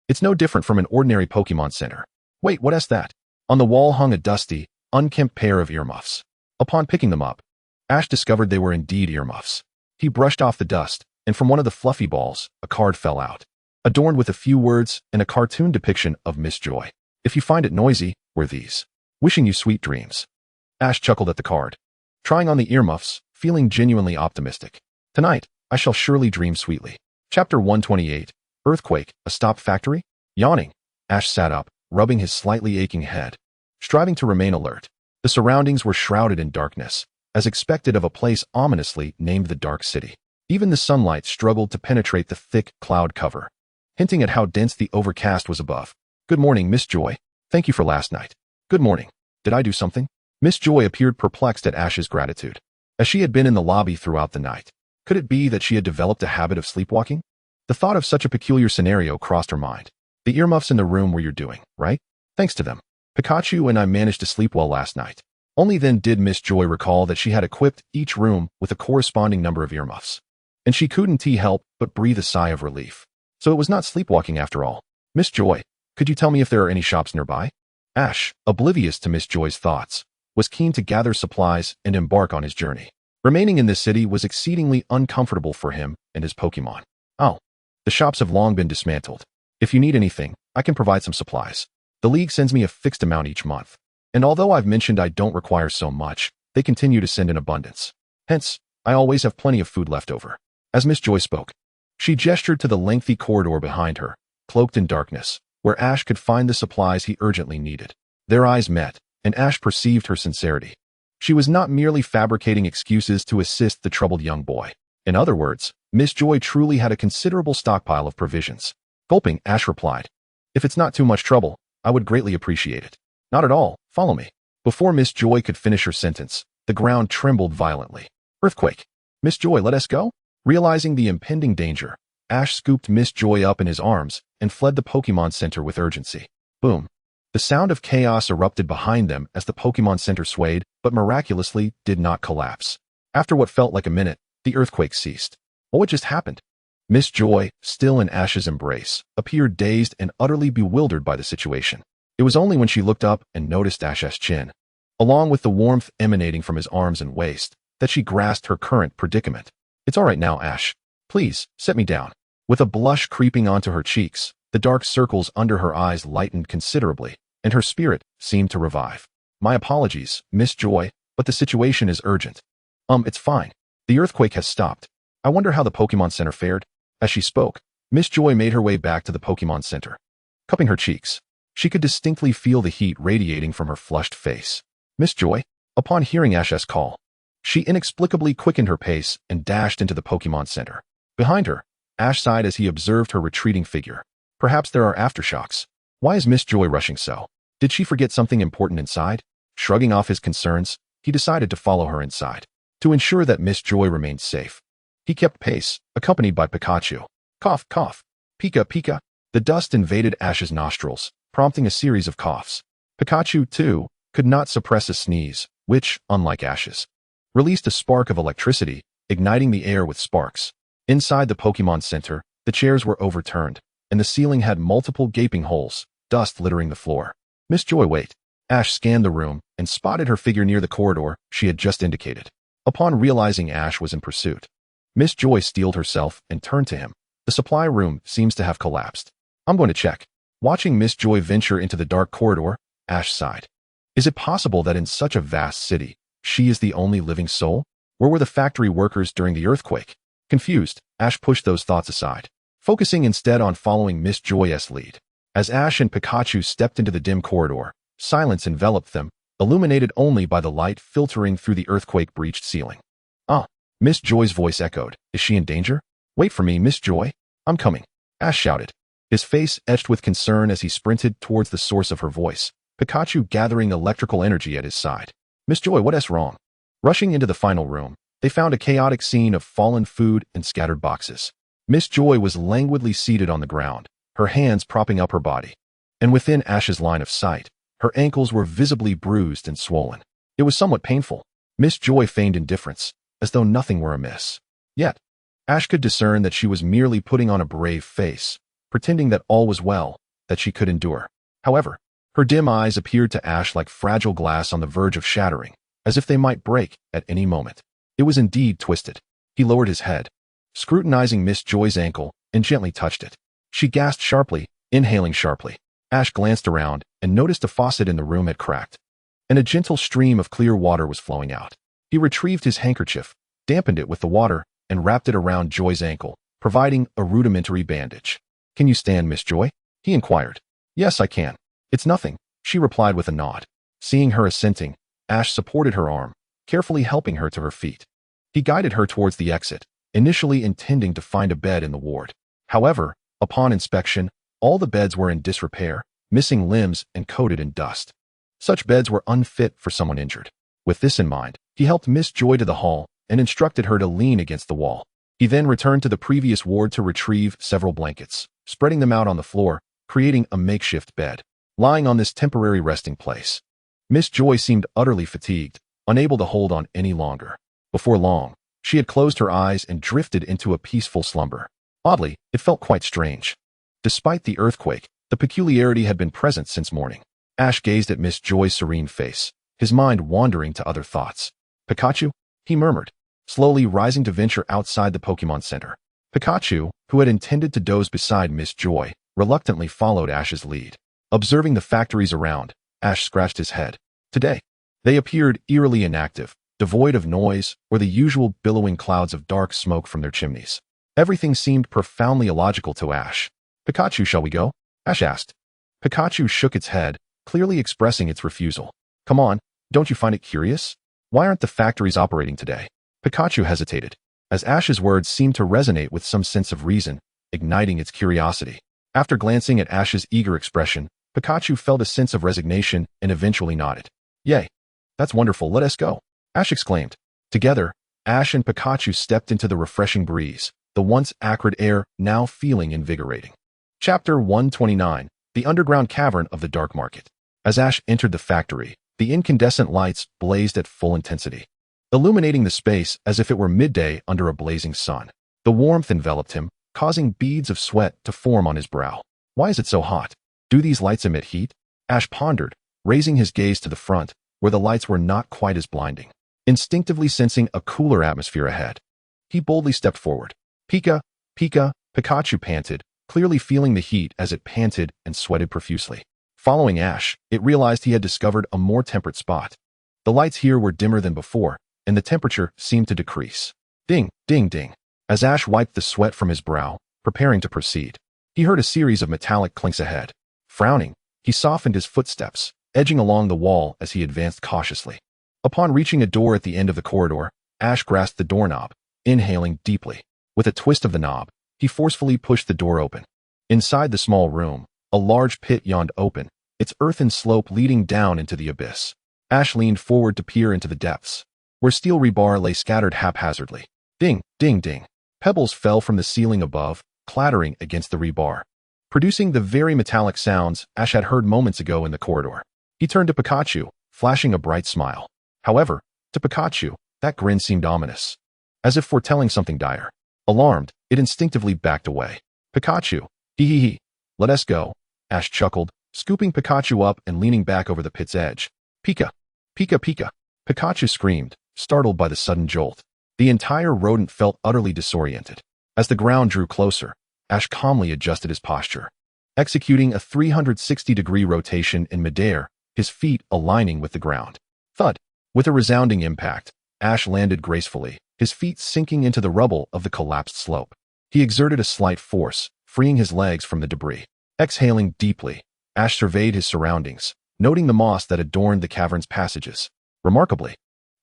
It's no different from an ordinary Pokémon Center. Wait, what is that? On the wall hung a dusty, unkempt pair of earmuffs. Upon picking them up, Ash discovered they were indeed earmuffs. He brushed off the dust, and from one of the fluffy balls, a card fell out, adorned with a few words and a cartoon depiction of Miss Joy. "If you find it noisy," were these. "Wishing you sweet dreams." Ash chuckled at the card, trying on the earmuffs, feeling genuinely optimistic. "Tonight, I shall surely dream sweetly." Chapter 128. Earthquake, a stopped factory? Yawning, Ash sat up, rubbing his slightly aching head, striving to remain alert. The surroundings were shrouded in darkness, as expected of a place ominously named the Dark City. Even the sunlight struggled to penetrate the thick cloud cover, hinting at how dense the overcast was above. "Good morning, Miss Joy. Thank you for last night." "Good morning. Did I do something?" Miss Joy appeared perplexed at Ash's gratitude, as she had been in the lobby throughout the night. Could it be that she had developed a habit of sleepwalking? The thought of such a peculiar scenario crossed her mind. "The earmuffs in the room were your doing, right? Thanks to them, Pikachu and I managed to sleep well last night." Only then did Miss Joy recall that she had equipped each room with a corresponding number of earmuffs, and she couldn't help but breathe a sigh of relief. So it was not sleepwalking after all. "Miss Joy, could you tell me if there are any shops nearby?" Ash, oblivious to Miss Joy's thoughts, was keen to gather supplies and embark on his journey. Remaining in this city was exceedingly uncomfortable for him and his Pokémon. "Oh, the shops have long been dismantled. If you need anything, I can provide some supplies. The League sends me a fixed amount each month, and although I've mentioned I don't require so much, they continue to send in abundance. Hence, I always have plenty of food left over." As Miss Joy spoke, she gestured to the lengthy corridor behind her, cloaked in darkness, where Ash could find the supplies he urgently needed. Their eyes met, and Ash perceived her sincerity. She was not merely fabricating excuses to assist the troubled young boy. In other words, Miss Joy truly had a considerable stockpile of provisions. Gulping, Ash replied, "If it's not too much trouble, I would greatly appreciate it." "Not at all, follow me." Before Miss Joy could finish her sentence, the ground trembled violently. "Earthquake! Miss Joy, let us go?" Realizing the impending danger, Ash scooped Miss Joy up in his arms and fled the Pokémon Center with urgency. Boom. The sound of chaos erupted behind them as the Pokémon Center swayed, but miraculously did not collapse. After what felt like a minute, the earthquake ceased. What just happened? Miss Joy, still in Ash's embrace, appeared dazed and utterly bewildered by the situation. It was only when she looked up and noticed Ash's chin, along with the warmth emanating from his arms and waist, that she grasped her current predicament. It's all right now, Ash. Please, set me down. With a blush creeping onto her cheeks, the dark circles under her eyes lightened considerably, and her spirit seemed to revive. My apologies, Miss Joy, but the situation is urgent. It's fine. The earthquake has stopped. I wonder how the Pokémon Center fared. As she spoke, Miss Joy made her way back to the Pokémon Center. Cupping her cheeks, she could distinctly feel the heat radiating from her flushed face. Miss Joy, upon hearing Ash's call, she inexplicably quickened her pace and dashed into the Pokémon Center. Behind her, Ash sighed as he observed her retreating figure. Perhaps there are aftershocks. Why is Miss Joy rushing so? Did she forget something important inside? Shrugging off his concerns, he decided to follow her inside. To ensure that Miss Joy remained safe, he kept pace, accompanied by Pikachu. Cough, cough. Pika, Pika. The dust invaded Ash's nostrils, prompting a series of coughs. Pikachu, too, could not suppress a sneeze, which, unlike Ash's, released a spark of electricity, igniting the air with sparks. Inside the Pokémon Center, the chairs were overturned, and the ceiling had multiple gaping holes, dust littering the floor. Miss Joy, wait. Ash scanned the room and spotted her figure near the corridor she had just indicated. Upon realizing Ash was in pursuit, Miss Joy steeled herself and turned to him. The supply room seems to have collapsed. I'm going to check. Watching Miss Joy venture into the dark corridor, Ash sighed. Is it possible that in such a vast city, she is the only living soul? Where were the factory workers during the earthquake? Confused, Ash pushed those thoughts aside, focusing instead on following Miss Joy's lead. As Ash and Pikachu stepped into the dim corridor, silence enveloped them, illuminated only by the light filtering through the earthquake-breached ceiling. Miss Joy's voice echoed. Is she in danger? Wait for me, Miss Joy. I'm coming, Ash shouted, his face etched with concern as he sprinted towards the source of her voice, Pikachu gathering electrical energy at his side. Miss Joy, what's wrong? Rushing into the final room, they found a chaotic scene of fallen food and scattered boxes. Miss Joy was languidly seated on the ground, her hands propping up her body. And within Ash's line of sight, her ankles were visibly bruised and swollen. It was somewhat painful. Miss Joy feigned indifference, as though nothing were amiss. Yet, Ash could discern that she was merely putting on a brave face, pretending that all was well, that she could endure. However, her dim eyes appeared to Ash like fragile glass on the verge of shattering, as if they might break at any moment. It was indeed twisted. He lowered his head, scrutinizing Miss Joy's ankle, and gently touched it. She gasped sharply, inhaling sharply. Ash glanced around and noticed a faucet in the room had cracked, and a gentle stream of clear water was flowing out. He retrieved his handkerchief, dampened it with the water, and wrapped it around Joy's ankle, providing a rudimentary bandage. Can you stand, Miss Joy? He inquired. Yes, I can. It's nothing, she replied with a nod. Seeing her assenting, Ash supported her arm, carefully helping her to her feet. He guided her towards the exit, initially intending to find a bed in the ward. However, upon inspection, all the beds were in disrepair, missing limbs and coated in dust. Such beds were unfit for someone injured. With this in mind, he helped Miss Joy to the hall and instructed her to lean against the wall. He then returned to the previous ward to retrieve several blankets, spreading them out on the floor, creating a makeshift bed. Lying on this temporary resting place, Miss Joy seemed utterly fatigued, unable to hold on any longer. Before long, she had closed her eyes and drifted into a peaceful slumber. Oddly, it felt quite strange. Despite the earthquake, the peculiarity had been present since morning. Ash gazed at Miss Joy's serene face, his mind wandering to other thoughts. Pikachu? He murmured, slowly rising to venture outside the Pokémon Center. Pikachu, who had intended to doze beside Miss Joy, reluctantly followed Ash's lead. Observing the factories around, Ash scratched his head. Today, they appeared eerily inactive, devoid of noise or the usual billowing clouds of dark smoke from their chimneys. Everything seemed profoundly illogical to Ash. Pikachu, shall we go? Ash asked. Pikachu shook its head, clearly expressing its refusal. Come on, don't you find it curious? Why aren't the factories operating today? Pikachu hesitated, as Ash's words seemed to resonate with some sense of reason, igniting its curiosity. After glancing at Ash's eager expression, Pikachu felt a sense of resignation and eventually nodded. Yay! That's wonderful, let us go, Ash exclaimed. Together, Ash and Pikachu stepped into the refreshing breeze, the once acrid air now feeling invigorating. Chapter 129, The Underground Cavern of the Dark Market. As Ash entered the factory, the incandescent lights blazed at full intensity, illuminating the space as if it were midday under a blazing sun. The warmth enveloped him, causing beads of sweat to form on his brow. Why is it so hot? Do these lights emit heat? Ash pondered, raising his gaze to the front, where the lights were not quite as blinding. Instinctively sensing a cooler atmosphere ahead, he boldly stepped forward. Pika, Pika, Pikachu panted, clearly feeling the heat as it panted and sweated profusely. Following Ash, it realized he had discovered a more temperate spot. The lights here were dimmer than before, and the temperature seemed to decrease. Ding, ding, ding. As Ash wiped the sweat from his brow, preparing to proceed, he heard a series of metallic clinks ahead. Frowning, he softened his footsteps, edging along the wall as he advanced cautiously. Upon reaching a door at the end of the corridor, Ash grasped the doorknob, inhaling deeply. With a twist of the knob, he forcefully pushed the door open. Inside the small room, a large pit yawned open, its earthen slope leading down into the abyss. Ash leaned forward to peer into the depths, where steel rebar lay scattered haphazardly. Ding, ding, ding. Pebbles fell from the ceiling above, clattering against the rebar, producing the very metallic sounds Ash had heard moments ago in the corridor. He turned to Pikachu, flashing a bright smile. However, to Pikachu, that grin seemed ominous, as if foretelling something dire. Alarmed, it instinctively backed away. Pikachu, hee. Let us go, Ash chuckled, scooping Pikachu up and leaning back over the pit's edge. Pika, Pika, Pika. Pikachu screamed, startled by the sudden jolt. The entire rodent felt utterly disoriented. As the ground drew closer, Ash calmly adjusted his posture, executing a 360-degree rotation in midair, his feet aligning with the ground. Thud! With a resounding impact, Ash landed gracefully, his feet sinking into the rubble of the collapsed slope. He exerted a slight force, freeing his legs from the debris. Exhaling deeply, Ash surveyed his surroundings, noting the moss that adorned the cavern's passages. Remarkably,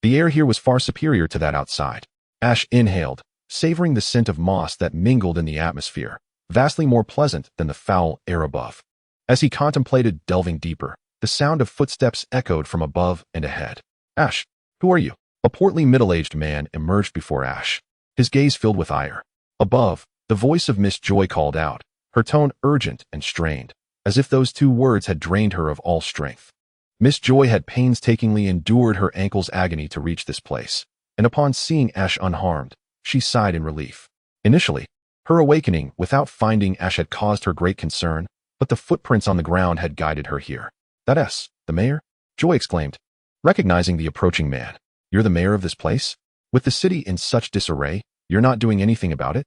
the air here was far superior to that outside. Ash inhaled, savoring the scent of moss that mingled in the atmosphere, vastly more pleasant than the foul air above. As he contemplated delving deeper, the sound of footsteps echoed from above and ahead. Ash, who are you? A portly middle-aged man emerged before Ash, his gaze filled with ire. Above, the voice of Miss Joy called out, her tone urgent and strained, as if those two words had drained her of all strength. Miss Joy had painstakingly endured her ankle's agony to reach this place, and upon seeing Ash unharmed, she sighed in relief. Initially, her awakening without finding Ash had caused her great concern, but the footprints on the ground had guided her here. That's the mayor? Joy exclaimed, recognizing the approaching man. You're the mayor of this place? With the city in such disarray, you're not doing anything about it?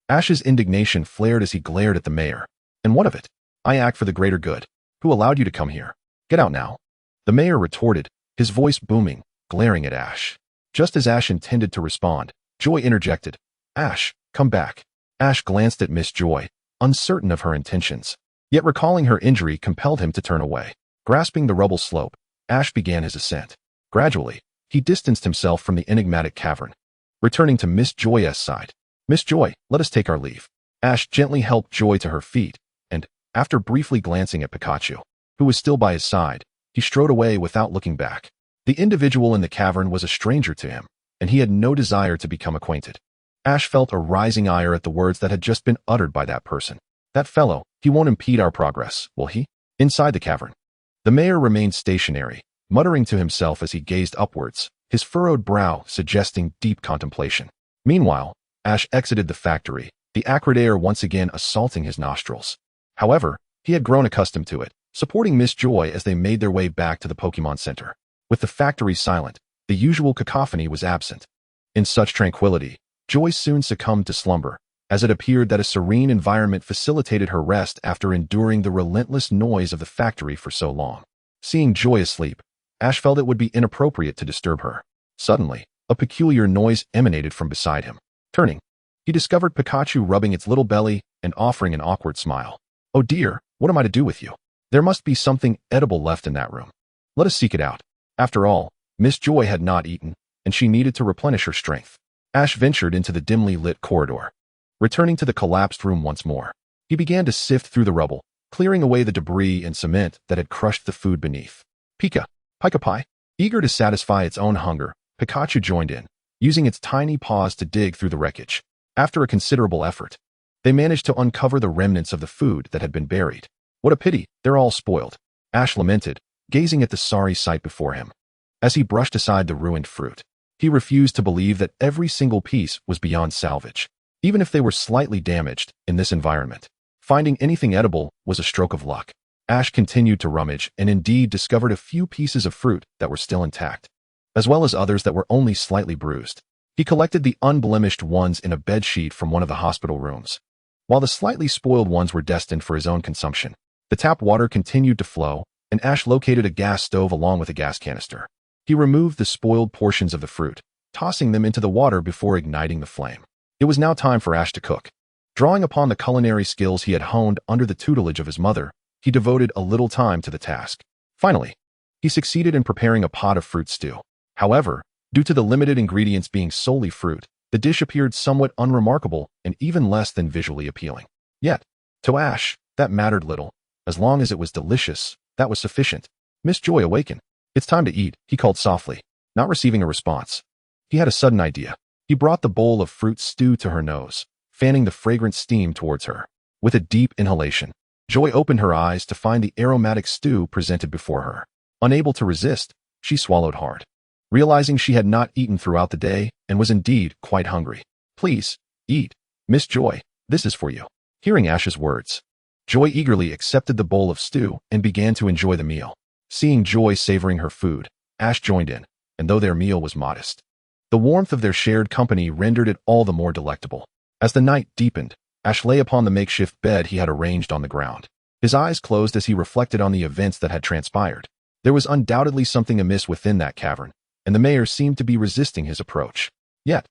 Ash's indignation flared as he glared at the mayor. And what of it? I act for the greater good. Who allowed you to come here? Get out now. The mayor retorted, his voice booming, glaring at Ash. Just as Ash intended to respond, Joy interjected. Ash, come back. Ash glanced at Miss Joy, uncertain of her intentions, yet recalling her injury compelled him to turn away. Grasping the rubble slope, Ash began his ascent. Gradually, he distanced himself from the enigmatic cavern, returning to Miss Joy's side. Miss Joy, let us take our leave. Ash gently helped Joy to her feet, and, after briefly glancing at Pikachu, who was still by his side, he strode away without looking back. The individual in the cavern was a stranger to him, and he had no desire to become acquainted. Ash felt a rising ire at the words that had just been uttered by that person. That fellow, he won't impede our progress, will he? Inside the cavern, the mayor remained stationary, muttering to himself as he gazed upwards, his furrowed brow suggesting deep contemplation. Meanwhile, Ash exited the factory, the acrid air once again assaulting his nostrils. However, he had grown accustomed to it, supporting Miss Joy as they made their way back to the Pokémon Center. With the factory silent, the usual cacophony was absent. In such tranquility, Joy soon succumbed to slumber, as it appeared that a serene environment facilitated her rest after enduring the relentless noise of the factory for so long. Seeing Joy asleep, Ash felt it would be inappropriate to disturb her. Suddenly, a peculiar noise emanated from beside him. Turning, he discovered Pikachu rubbing its little belly and offering an awkward smile. Oh dear, what am I to do with you? There must be something edible left in that room. Let us seek it out. After all, Miss Joy had not eaten, and she needed to replenish her strength. Ash ventured into the dimly lit corridor. Returning to the collapsed room once more, he began to sift through the rubble, clearing away the debris and cement that had crushed the food beneath. Pika, Pika Pie. Eager to satisfy its own hunger, Pikachu joined in, using its tiny paws to dig through the wreckage. After a considerable effort, they managed to uncover the remnants of the food that had been buried. What a pity, they're all spoiled, Ash lamented, gazing at the sorry sight before him. As he brushed aside the ruined fruit, he refused to believe that every single piece was beyond salvage, even if they were slightly damaged in this environment. Finding anything edible was a stroke of luck. Ash continued to rummage and indeed discovered a few pieces of fruit that were still intact, as well as others that were only slightly bruised. He collected the unblemished ones in a bedsheet from one of the hospital rooms, while the slightly spoiled ones were destined for his own consumption. The tap water continued to flow, and Ash located a gas stove along with a gas canister. He removed the spoiled portions of the fruit, tossing them into the water before igniting the flame. It was now time for Ash to cook. Drawing upon the culinary skills he had honed under the tutelage of his mother, he devoted a little time to the task. Finally, he succeeded in preparing a pot of fruit stew. However, due to the limited ingredients being solely fruit, the dish appeared somewhat unremarkable and even less than visually appealing. Yet, to Ash, that mattered little. As long as it was delicious, that was sufficient. Miss Joy awakened. "It's time to eat," he called softly. Not receiving a response, he had a sudden idea. He brought the bowl of fruit stew to her nose, fanning the fragrant steam towards her. With a deep inhalation, Joy opened her eyes to find the aromatic stew presented before her. Unable to resist, she swallowed hard, realizing she had not eaten throughout the day and was indeed quite hungry. "Please, eat. Miss Joy, this is for you." Hearing Ash's words, Joy eagerly accepted the bowl of stew and began to enjoy the meal. Seeing Joy savoring her food, Ash joined in, and though their meal was modest, the warmth of their shared company rendered it all the more delectable. As the night deepened, Ash lay upon the makeshift bed he had arranged on the ground. His eyes closed as he reflected on the events that had transpired. There was undoubtedly something amiss within that cavern, and the mayor seemed to be resisting his approach. Yet,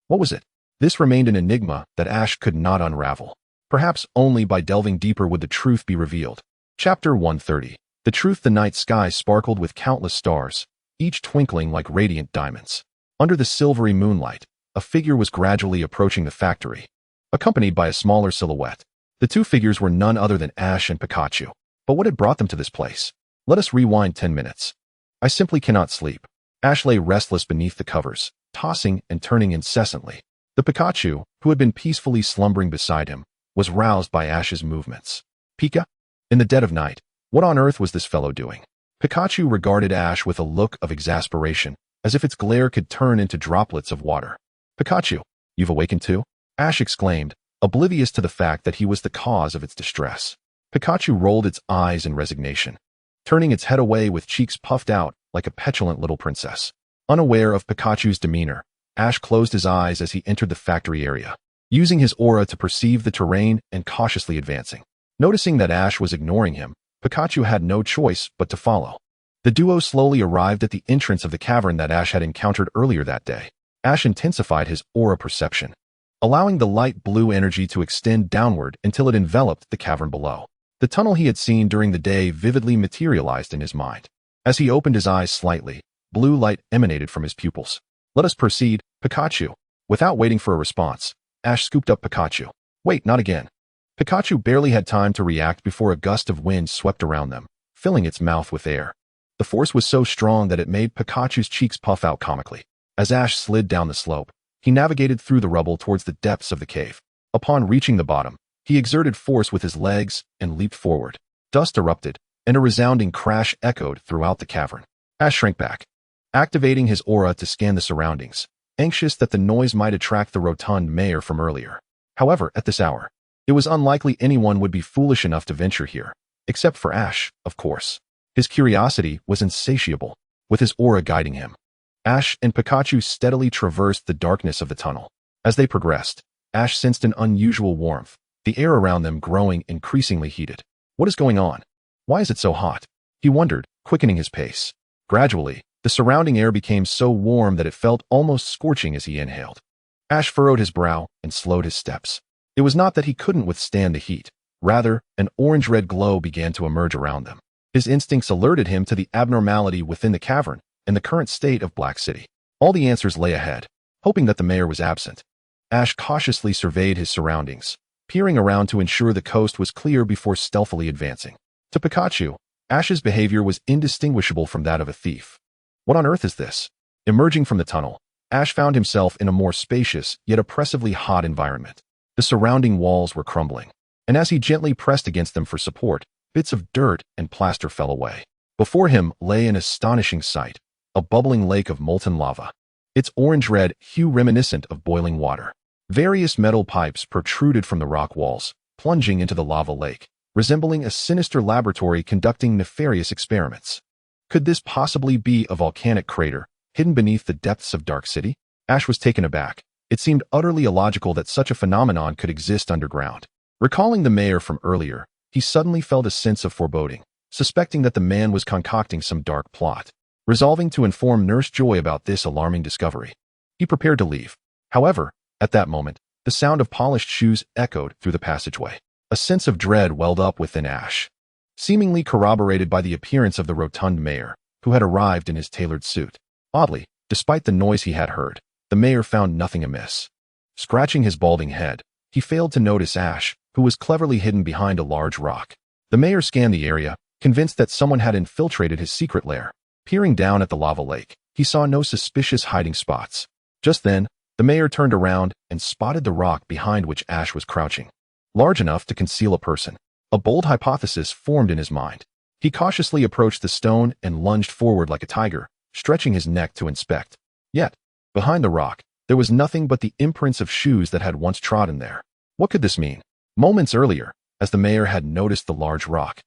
what was it? This remained an enigma that Ash could not unravel. Perhaps only by delving deeper would the truth be revealed. Chapter 130. The truth. The night sky sparkled with countless stars, each twinkling like radiant diamonds. Under the silvery moonlight, a figure was gradually approaching the factory, accompanied by a smaller silhouette. The two figures were none other than Ash and Pikachu. But what had brought them to this place? Let us rewind 10 minutes. I simply cannot sleep. Ash lay restless beneath the covers, tossing and turning incessantly. The Pikachu, who had been peacefully slumbering beside him, was roused by Ash's movements. "Pika? In the dead of night, what on earth was this fellow doing?" Pikachu regarded Ash with a look of exasperation, as if its glare could turn into droplets of water. "Pikachu, you've awakened too?" Ash exclaimed, oblivious to the fact that he was the cause of its distress. Pikachu rolled its eyes in resignation, turning its head away with cheeks puffed out like a petulant little princess. Unaware of Pikachu's demeanor, Ash closed his eyes as he entered the factory area, using his aura to perceive the terrain and cautiously advancing. Noticing that Ash was ignoring him, Pikachu had no choice but to follow. The duo slowly arrived at the entrance of the cavern that Ash had encountered earlier that day. Ash intensified his aura perception, allowing the light blue energy to extend downward until it enveloped the cavern below. The tunnel he had seen during the day vividly materialized in his mind. As he opened his eyes slightly, blue light emanated from his pupils. "Let us proceed, Pikachu." Without waiting for a response, Ash scooped up Pikachu. "Wait, not again." Pikachu barely had time to react before a gust of wind swept around them, filling its mouth with air. The force was so strong that it made Pikachu's cheeks puff out comically. As Ash slid down the slope, he navigated through the rubble towards the depths of the cave. Upon reaching the bottom, he exerted force with his legs and leaped forward. Dust erupted, and a resounding crash echoed throughout the cavern. Ash shrank back, activating his aura to scan the surroundings, anxious that the noise might attract the rotund mayor from earlier. However, at this hour, it was unlikely anyone would be foolish enough to venture here, except for Ash, of course. His curiosity was insatiable, with his aura guiding him. Ash and Pikachu steadily traversed the darkness of the tunnel. As they progressed, Ash sensed an unusual warmth, the air around them growing increasingly heated. What is going on? Why is it so hot? He wondered, quickening his pace. Gradually, the surrounding air became so warm that it felt almost scorching as he inhaled. Ash furrowed his brow and slowed his steps. It was not that he couldn't withstand the heat. Rather, an orange-red glow began to emerge around them. His instincts alerted him to the abnormality within the cavern and the current state of Black City. All the answers lay ahead. Hoping that the mayor was absent, Ash cautiously surveyed his surroundings, peering around to ensure the coast was clear before stealthily advancing. To Pikachu, Ash's behavior was indistinguishable from that of a thief. "What on earth is this?" Emerging from the tunnel, Ash found himself in a more spacious, yet oppressively hot environment. The surrounding walls were crumbling, and as he gently pressed against them for support, bits of dirt and plaster fell away. Before him lay an astonishing sight, a bubbling lake of molten lava, its orange-red hue reminiscent of boiling water. Various metal pipes protruded from the rock walls, plunging into the lava lake, resembling a sinister laboratory conducting nefarious experiments. Could this possibly be a volcanic crater hidden beneath the depths of Dark City? Ash was taken aback. It seemed utterly illogical that such a phenomenon could exist underground. Recalling the mayor from earlier, he suddenly felt a sense of foreboding, suspecting that the man was concocting some dark plot. Resolving to inform Nurse Joy about this alarming discovery, he prepared to leave. However, at that moment, the sound of polished shoes echoed through the passageway. A sense of dread welled up within Ash, seemingly corroborated by the appearance of the rotund mayor, who had arrived in his tailored suit. Oddly, despite the noise he had heard, the mayor found nothing amiss. Scratching his balding head, he failed to notice Ash, who was cleverly hidden behind a large rock. The mayor scanned the area, convinced that someone had infiltrated his secret lair. Peering down at the lava lake, he saw no suspicious hiding spots. Just then, the mayor turned around and spotted the rock behind which Ash was crouching, large enough to conceal a person. A bold hypothesis formed in his mind. He cautiously approached the stone and lunged forward like a tiger, stretching his neck to inspect. Yet, behind the rock, there was nothing but the imprints of shoes that had once trodden there. What could this mean? Moments earlier, as the mayor had noticed the large rock,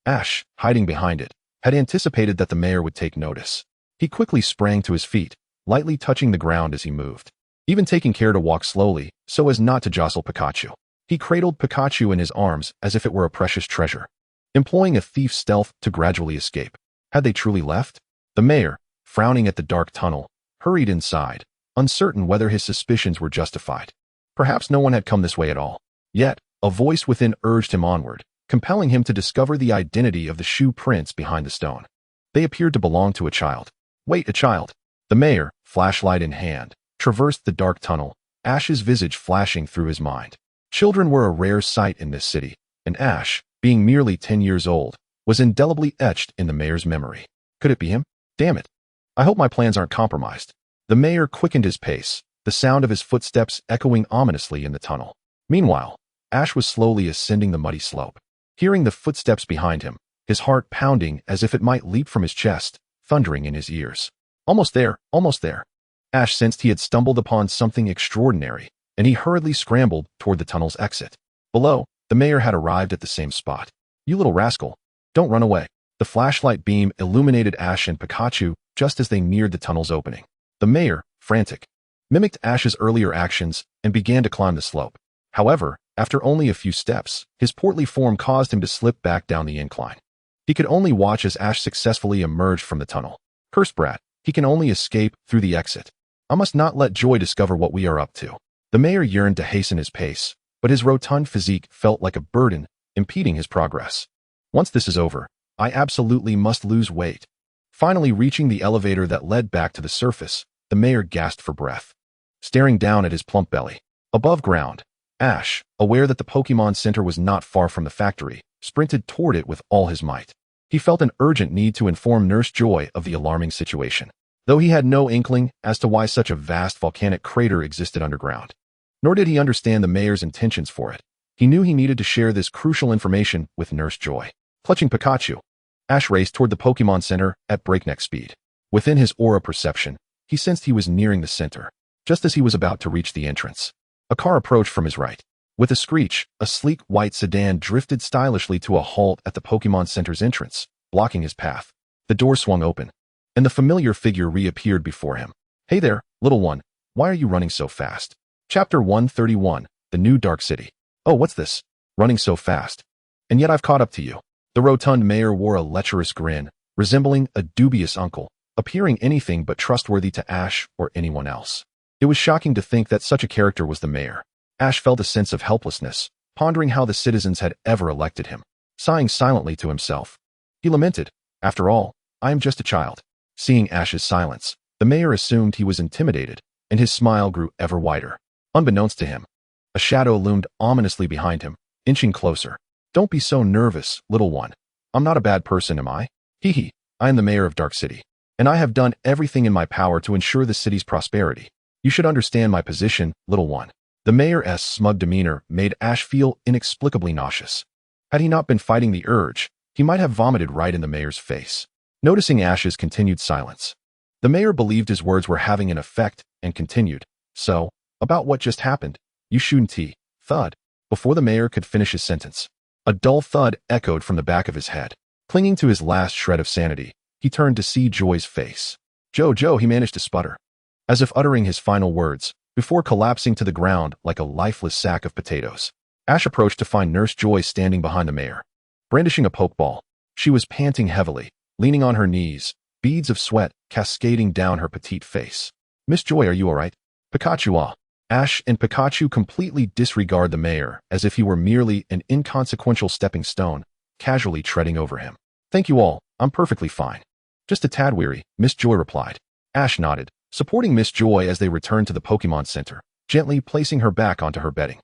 Ash, hiding behind it, had anticipated that the mayor would take notice. He quickly sprang to his feet, lightly touching the ground as he moved, even taking care to walk slowly so as not to jostle Pikachu. He cradled Pikachu in his arms as if it were a precious treasure, employing a thief's stealth to gradually escape. Had they truly left? The mayor, frowning at the dark tunnel, hurried inside, uncertain whether his suspicions were justified. Perhaps no one had come this way at all. Yet, a voice within urged him onward, compelling him to discover the identity of the shoe prints behind the stone. They appeared to belong to a child. Wait, a child? The mayor, flashlight in hand, traversed the dark tunnel, Ash's visage flashing through his mind. Children were a rare sight in this city, and Ash, being merely 10 years old, was indelibly etched in the mayor's memory. Could it be him? Damn it. I hope my plans aren't compromised. The mayor quickened his pace, the sound of his footsteps echoing ominously in the tunnel. Meanwhile, Ash was slowly ascending the muddy slope. Hearing the footsteps behind him, his heart pounding as if it might leap from his chest, thundering in his ears. Almost there, almost there. Ash sensed he had stumbled upon something extraordinary, and he hurriedly scrambled toward the tunnel's exit. Below, the mayor had arrived at the same spot. You little rascal. Don't run away. The flashlight beam illuminated Ash and Pikachu just as they neared the tunnel's opening. The mayor, frantic, mimicked Ash's earlier actions and began to climb the slope. However, after only a few steps, his portly form caused him to slip back down the incline. He could only watch as Ash successfully emerged from the tunnel. Cursed brat, he can only escape through the exit. I must not let Joy discover what we are up to. The mayor yearned to hasten his pace, but his rotund physique felt like a burden, impeding his progress. Once this is over, I absolutely must lose weight. Finally reaching the elevator that led back to the surface, the mayor gasped for breath, staring down at his plump belly. Above ground, Ash, aware that the Pokémon Center was not far from the factory, sprinted toward it with all his might. He felt an urgent need to inform Nurse Joy of the alarming situation, though he had no inkling as to why such a vast volcanic crater existed underground. Nor did he understand the mayor's intentions for it. He knew he needed to share this crucial information with Nurse Joy. Clutching Pikachu, Ash raced toward the Pokémon Center at breakneck speed. Within his aura perception, he sensed he was nearing the center. Just as he was about to reach the entrance, a car approached from his right. With a screech, a sleek white sedan drifted stylishly to a halt at the Pokémon Center's entrance, blocking his path. The door swung open, and the familiar figure reappeared before him. Hey there, little one. Why are you running so fast? Chapter 131, The New Dark City. Oh, what's this? Running so fast. And yet I've caught up to you. The rotund mayor wore a lecherous grin, resembling a dubious uncle, appearing anything but trustworthy to Ash or anyone else. It was shocking to think that such a character was the mayor. Ash felt a sense of helplessness, pondering how the citizens had ever elected him. Sighing silently to himself, he lamented, after all, I am just a child. Seeing Ash's silence, the mayor assumed he was intimidated, and his smile grew ever wider. Unbeknownst to him, a shadow loomed ominously behind him, inching closer. Don't be so nervous, little one. I'm not a bad person, am I? Hee hee, I am the mayor of Dark City. and I have done everything in my power to ensure the city's prosperity. You should understand my position, little one. The mayor's smug demeanor made Ash feel inexplicably nauseous. Had he not been fighting the urge, he might have vomited right in the mayor's face. Noticing Ash's continued silence, the mayor believed his words were having an effect and continued, "So, about what just happened, you shouldn't he?" Thud. Before the mayor could finish his sentence, a dull thud echoed from the back of his head. Clinging to his last shred of sanity, he turned to see Joy's face. Joe, he managed to sputter, as if uttering his final words, before collapsing to the ground like a lifeless sack of potatoes. Ash approached to find Nurse Joy standing behind the mayor, brandishing a pokeball. She was panting heavily, leaning on her knees, beads of sweat cascading down her petite face. "Miss Joy, are you all right?" "Pikachu, ah." Ash and Pikachu completely disregard the mayor as if he were merely an inconsequential stepping stone, casually treading over him. "Thank you all, I'm perfectly fine. Just a tad weary," Miss Joy replied. Ash nodded, supporting Miss Joy as they returned to the Pokémon Center, gently placing her back onto her bedding.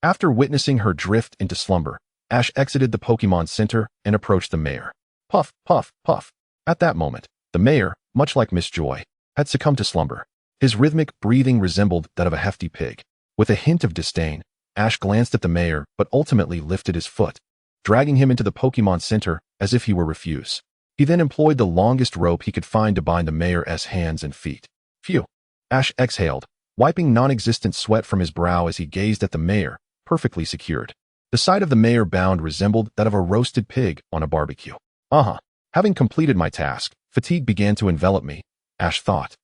After witnessing her drift into slumber, Ash exited the Pokémon Center and approached the mayor. Puff, puff, puff. At that moment, the mayor, much like Miss Joy, had succumbed to slumber. His rhythmic breathing resembled that of a hefty pig. With a hint of disdain, Ash glanced at the mayor but ultimately lifted his foot, dragging him into the Pokémon Center as if he were refuse. He then employed the longest rope he could find to bind the mayor's hands and feet. Phew. Ash exhaled, wiping non-existent sweat from his brow as he gazed at the mayor, perfectly secured. The sight of the mayor bound resembled that of a roasted pig on a barbecue. Having completed my task, fatigue began to envelop me, Ash thought,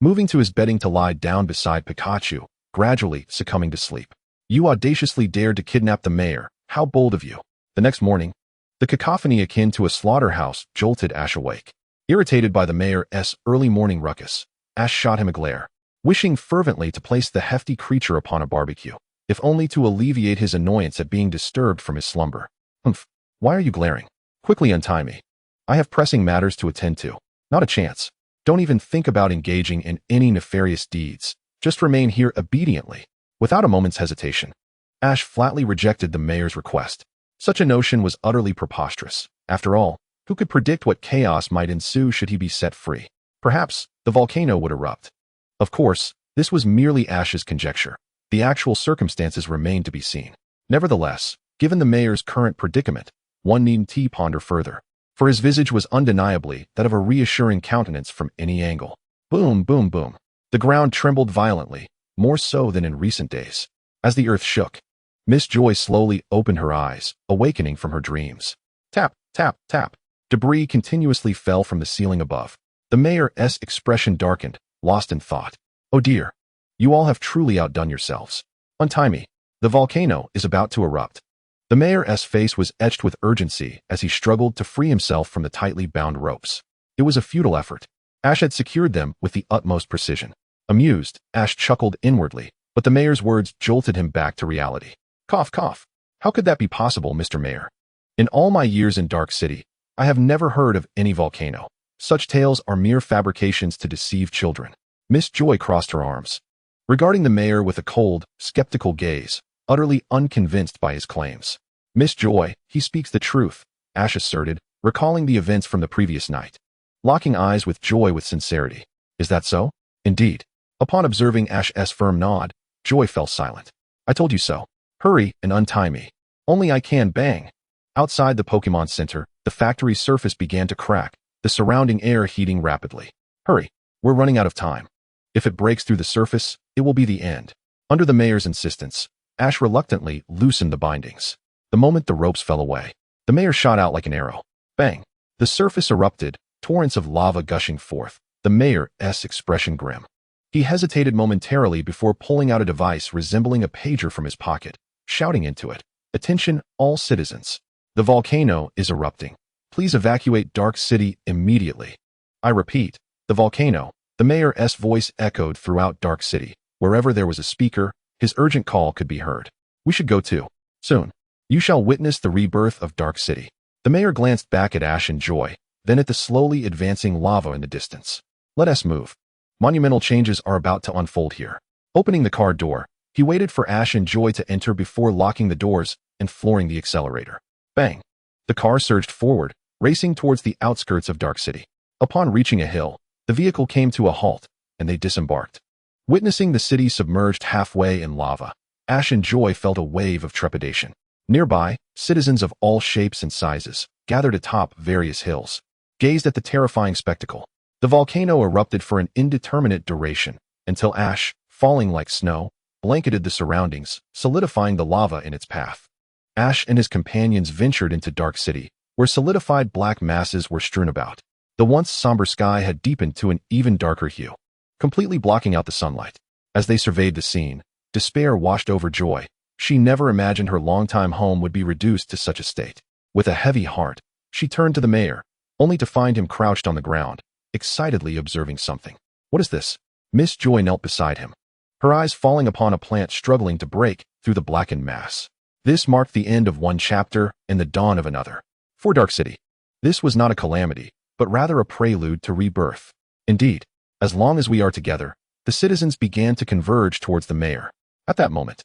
moving to his bedding to lie down beside Pikachu, gradually succumbing to sleep. "You audaciously dared to kidnap the mayor. How bold of you." The next morning, the cacophony akin to a slaughterhouse jolted Ash awake. Irritated by the mayor's early morning ruckus, Ash shot him a glare, wishing fervently to place the hefty creature upon a barbecue, if only to alleviate his annoyance at being disturbed from his slumber. "Humph, why are you glaring? Quickly untie me. I have pressing matters to attend to." "Not a chance. Don't even think about engaging in any nefarious deeds. Just remain here obediently." Without a moment's hesitation, Ash flatly rejected the mayor's request. Such a notion was utterly preposterous. After all, who could predict what chaos might ensue should he be set free? Perhaps the volcano would erupt. Of course, this was merely Ash's conjecture. The actual circumstances remained to be seen. Nevertheless, given the mayor's current predicament, one needn't ponder further, for his visage was undeniably that of a reassuring countenance from any angle. Boom, boom, boom. The ground trembled violently, more so than in recent days. As the earth shook, Miss Joy slowly opened her eyes, awakening from her dreams. Tap, tap, tap. Debris continuously fell from the ceiling above. The mayor's expression darkened, lost in thought. "Oh dear. You all have truly outdone yourselves. Untie me. The volcano is about to erupt." The mayor's face was etched with urgency as he struggled to free himself from the tightly bound ropes. It was a futile effort. Ash had secured them with the utmost precision. Amused, Ash chuckled inwardly, but the mayor's words jolted him back to reality. Cough, cough. "How could that be possible, Mr. Mayor? In all my years in Dark City, I have never heard of any volcano. Such tales are mere fabrications to deceive children." Miss Joy crossed her arms, regarding the mayor with a cold, skeptical gaze, utterly unconvinced by his claims. "Miss Joy, he speaks the truth," Ash asserted, recalling the events from the previous night. Locking eyes with Joy with sincerity. "Is that so?" "Indeed." Upon observing Ash's firm nod, Joy fell silent. "I told you so. Hurry and untie me." "Only I can." Bang. Outside the Pokémon Center, the factory's surface began to crack, the surrounding air heating rapidly. "Hurry. We're running out of time. If it breaks through the surface, it will be the end." Under the mayor's insistence, Ash reluctantly loosened the bindings. The moment the ropes fell away, the mayor shot out like an arrow. Bang. The surface erupted, torrents of lava gushing forth, the mayor's expression grim. He hesitated momentarily before pulling out a device resembling a pager from his pocket, shouting into it, "Attention, all citizens. The volcano is erupting. Please evacuate Dark City immediately." "I repeat, the volcano." The mayor's voice echoed throughout Dark City. Wherever there was a speaker, his urgent call could be heard. "We should go too. Soon. You shall witness the rebirth of Dark City." The mayor glanced back at Ash and Joy, then at the slowly advancing lava in the distance. "Let us move. Monumental changes are about to unfold here." Opening the car door, he waited for Ash and Joy to enter before locking the doors and flooring the accelerator. Bang. The car surged forward, racing towards the outskirts of Dark City. Upon reaching a hill, the The vehicle came to a halt, and they disembarked. Witnessing the city submerged halfway in lava, Ash and Joy felt a wave of trepidation. Nearby, citizens of all shapes and sizes, gathered atop various hills, gazed at the terrifying spectacle. The volcano erupted for an indeterminate duration, until ash, falling like snow, blanketed the surroundings, solidifying the lava in its path. Ash and his companions ventured into Dark City, where solidified black masses were strewn about. The once somber sky had deepened to an even darker hue, completely blocking out the sunlight. As they surveyed the scene, despair washed over Joy. She never imagined her longtime home would be reduced to such a state. With a heavy heart, she turned to the mayor, only to find him crouched on the ground, excitedly observing something. What is this? Miss Joy knelt beside him, her eyes falling upon a plant struggling to break through the blackened mass. This marked the end of one chapter and the dawn of another. For Dark City, this was not a calamity, but rather a prelude to rebirth. Indeed, as long as we are together, the citizens began to converge towards the mayor. At that moment,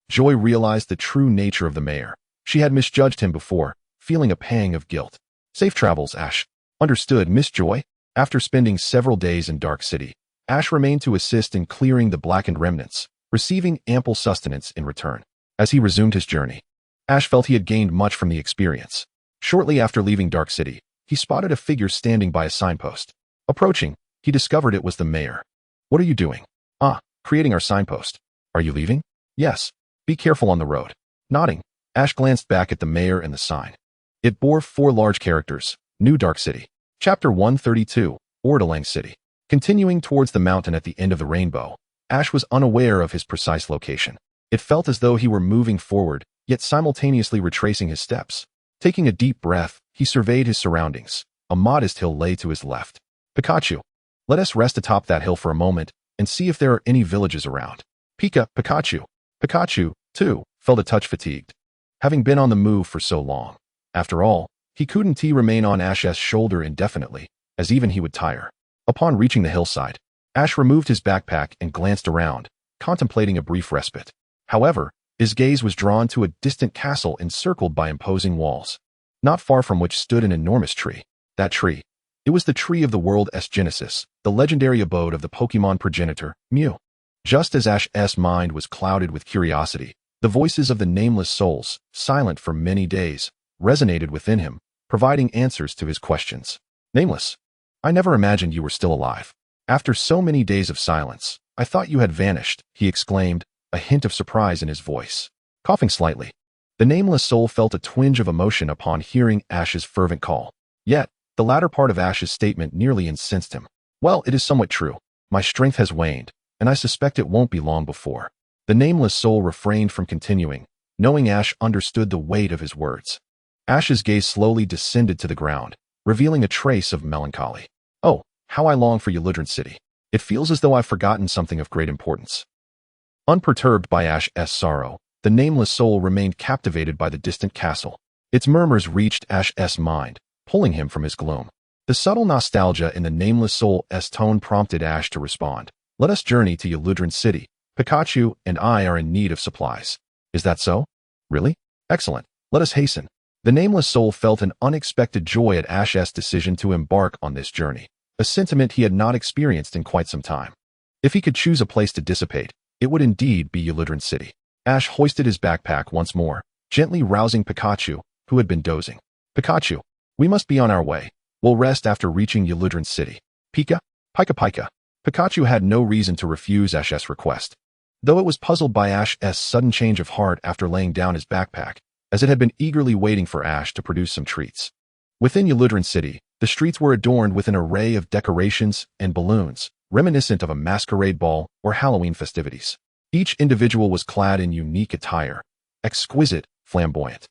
Joy realized the true nature of the mayor. She had misjudged him before, feeling a pang of guilt. Safe travels, Ash. Understood, Miss Joy. After spending several days in Dark City, Ash remained to assist in clearing the blackened remnants, receiving ample sustenance in return. As he resumed his journey, Ash felt he had gained much from the experience. Shortly after leaving Dark City, he spotted a figure standing by a signpost. Approaching, he discovered it was the mayor. What are you doing? Creating our signpost. Are you leaving? Yes. Be careful on the road. Nodding, Ash glanced back at the mayor and the sign. It bore 4 large characters: New Dark City. Chapter 132, Ordalang City. Continuing towards the mountain at the end of the rainbow, Ash was unaware of his precise location. It felt as though he were moving forward, yet simultaneously retracing his steps. Taking a deep breath, he surveyed his surroundings. A modest hill lay to his left. Pikachu. Let us rest atop that hill for a moment and see if there are any villages around. Pikachu. Pikachu, too, felt a touch fatigued, having been on the move for so long. After all, he couldn't remain on Ash's shoulder indefinitely, as even he would tire. Upon reaching the hillside, Ash removed his backpack and glanced around, contemplating a brief respite. However, his gaze was drawn to a distant castle encircled by imposing walls, not far from which stood an enormous tree. That tree. It was the tree of the world's Genesis, the legendary abode of the Pokémon progenitor, Mew. Just as Ash's mind was clouded with curiosity, the voices of the nameless souls, silent for many days, resonated within him, providing answers to his questions. Nameless. I never imagined you were still alive. After so many days of silence, I thought you had vanished, he exclaimed, a hint of surprise in his voice. Coughing slightly, the nameless soul felt a twinge of emotion upon hearing Ash's fervent call. Yet, the latter part of Ash's statement nearly incensed him. Well, it is somewhat true. My strength has waned, and I suspect it won't be long before. The nameless soul refrained from continuing, knowing Ash understood the weight of his words. Ash's gaze slowly descended to the ground, revealing a trace of melancholy. Oh, how I long for Uludrun City. It feels as though I've forgotten something of great importance. Unperturbed by Ash's sorrow, the nameless soul remained captivated by the distant castle. Its murmurs reached Ash's mind, pulling him from his gloom. The subtle nostalgia in the nameless soul's tone prompted Ash to respond. Let us journey to Uludrun City. Pikachu and I are in need of supplies. Is that so? Really? Excellent. Let us hasten. The nameless soul felt an unexpected joy at Ash's decision to embark on this journey, a sentiment he had not experienced in quite some time. If he could choose a place to dissipate, it would indeed be Uludrun City. Ash hoisted his backpack once more, gently rousing Pikachu, who had been dozing. Pikachu, we must be on our way. We'll rest after reaching Uludrun City. Pika? Pikachu had no reason to refuse Ash's request, though it was puzzled by Ash's sudden change of heart after laying down his backpack, as it had been eagerly waiting for Ash to produce some treats. Within Uludrun City, the streets were adorned with an array of decorations and balloons, reminiscent of a masquerade ball or Halloween festivities. Each individual was clad in unique attire, exquisite, flamboyant,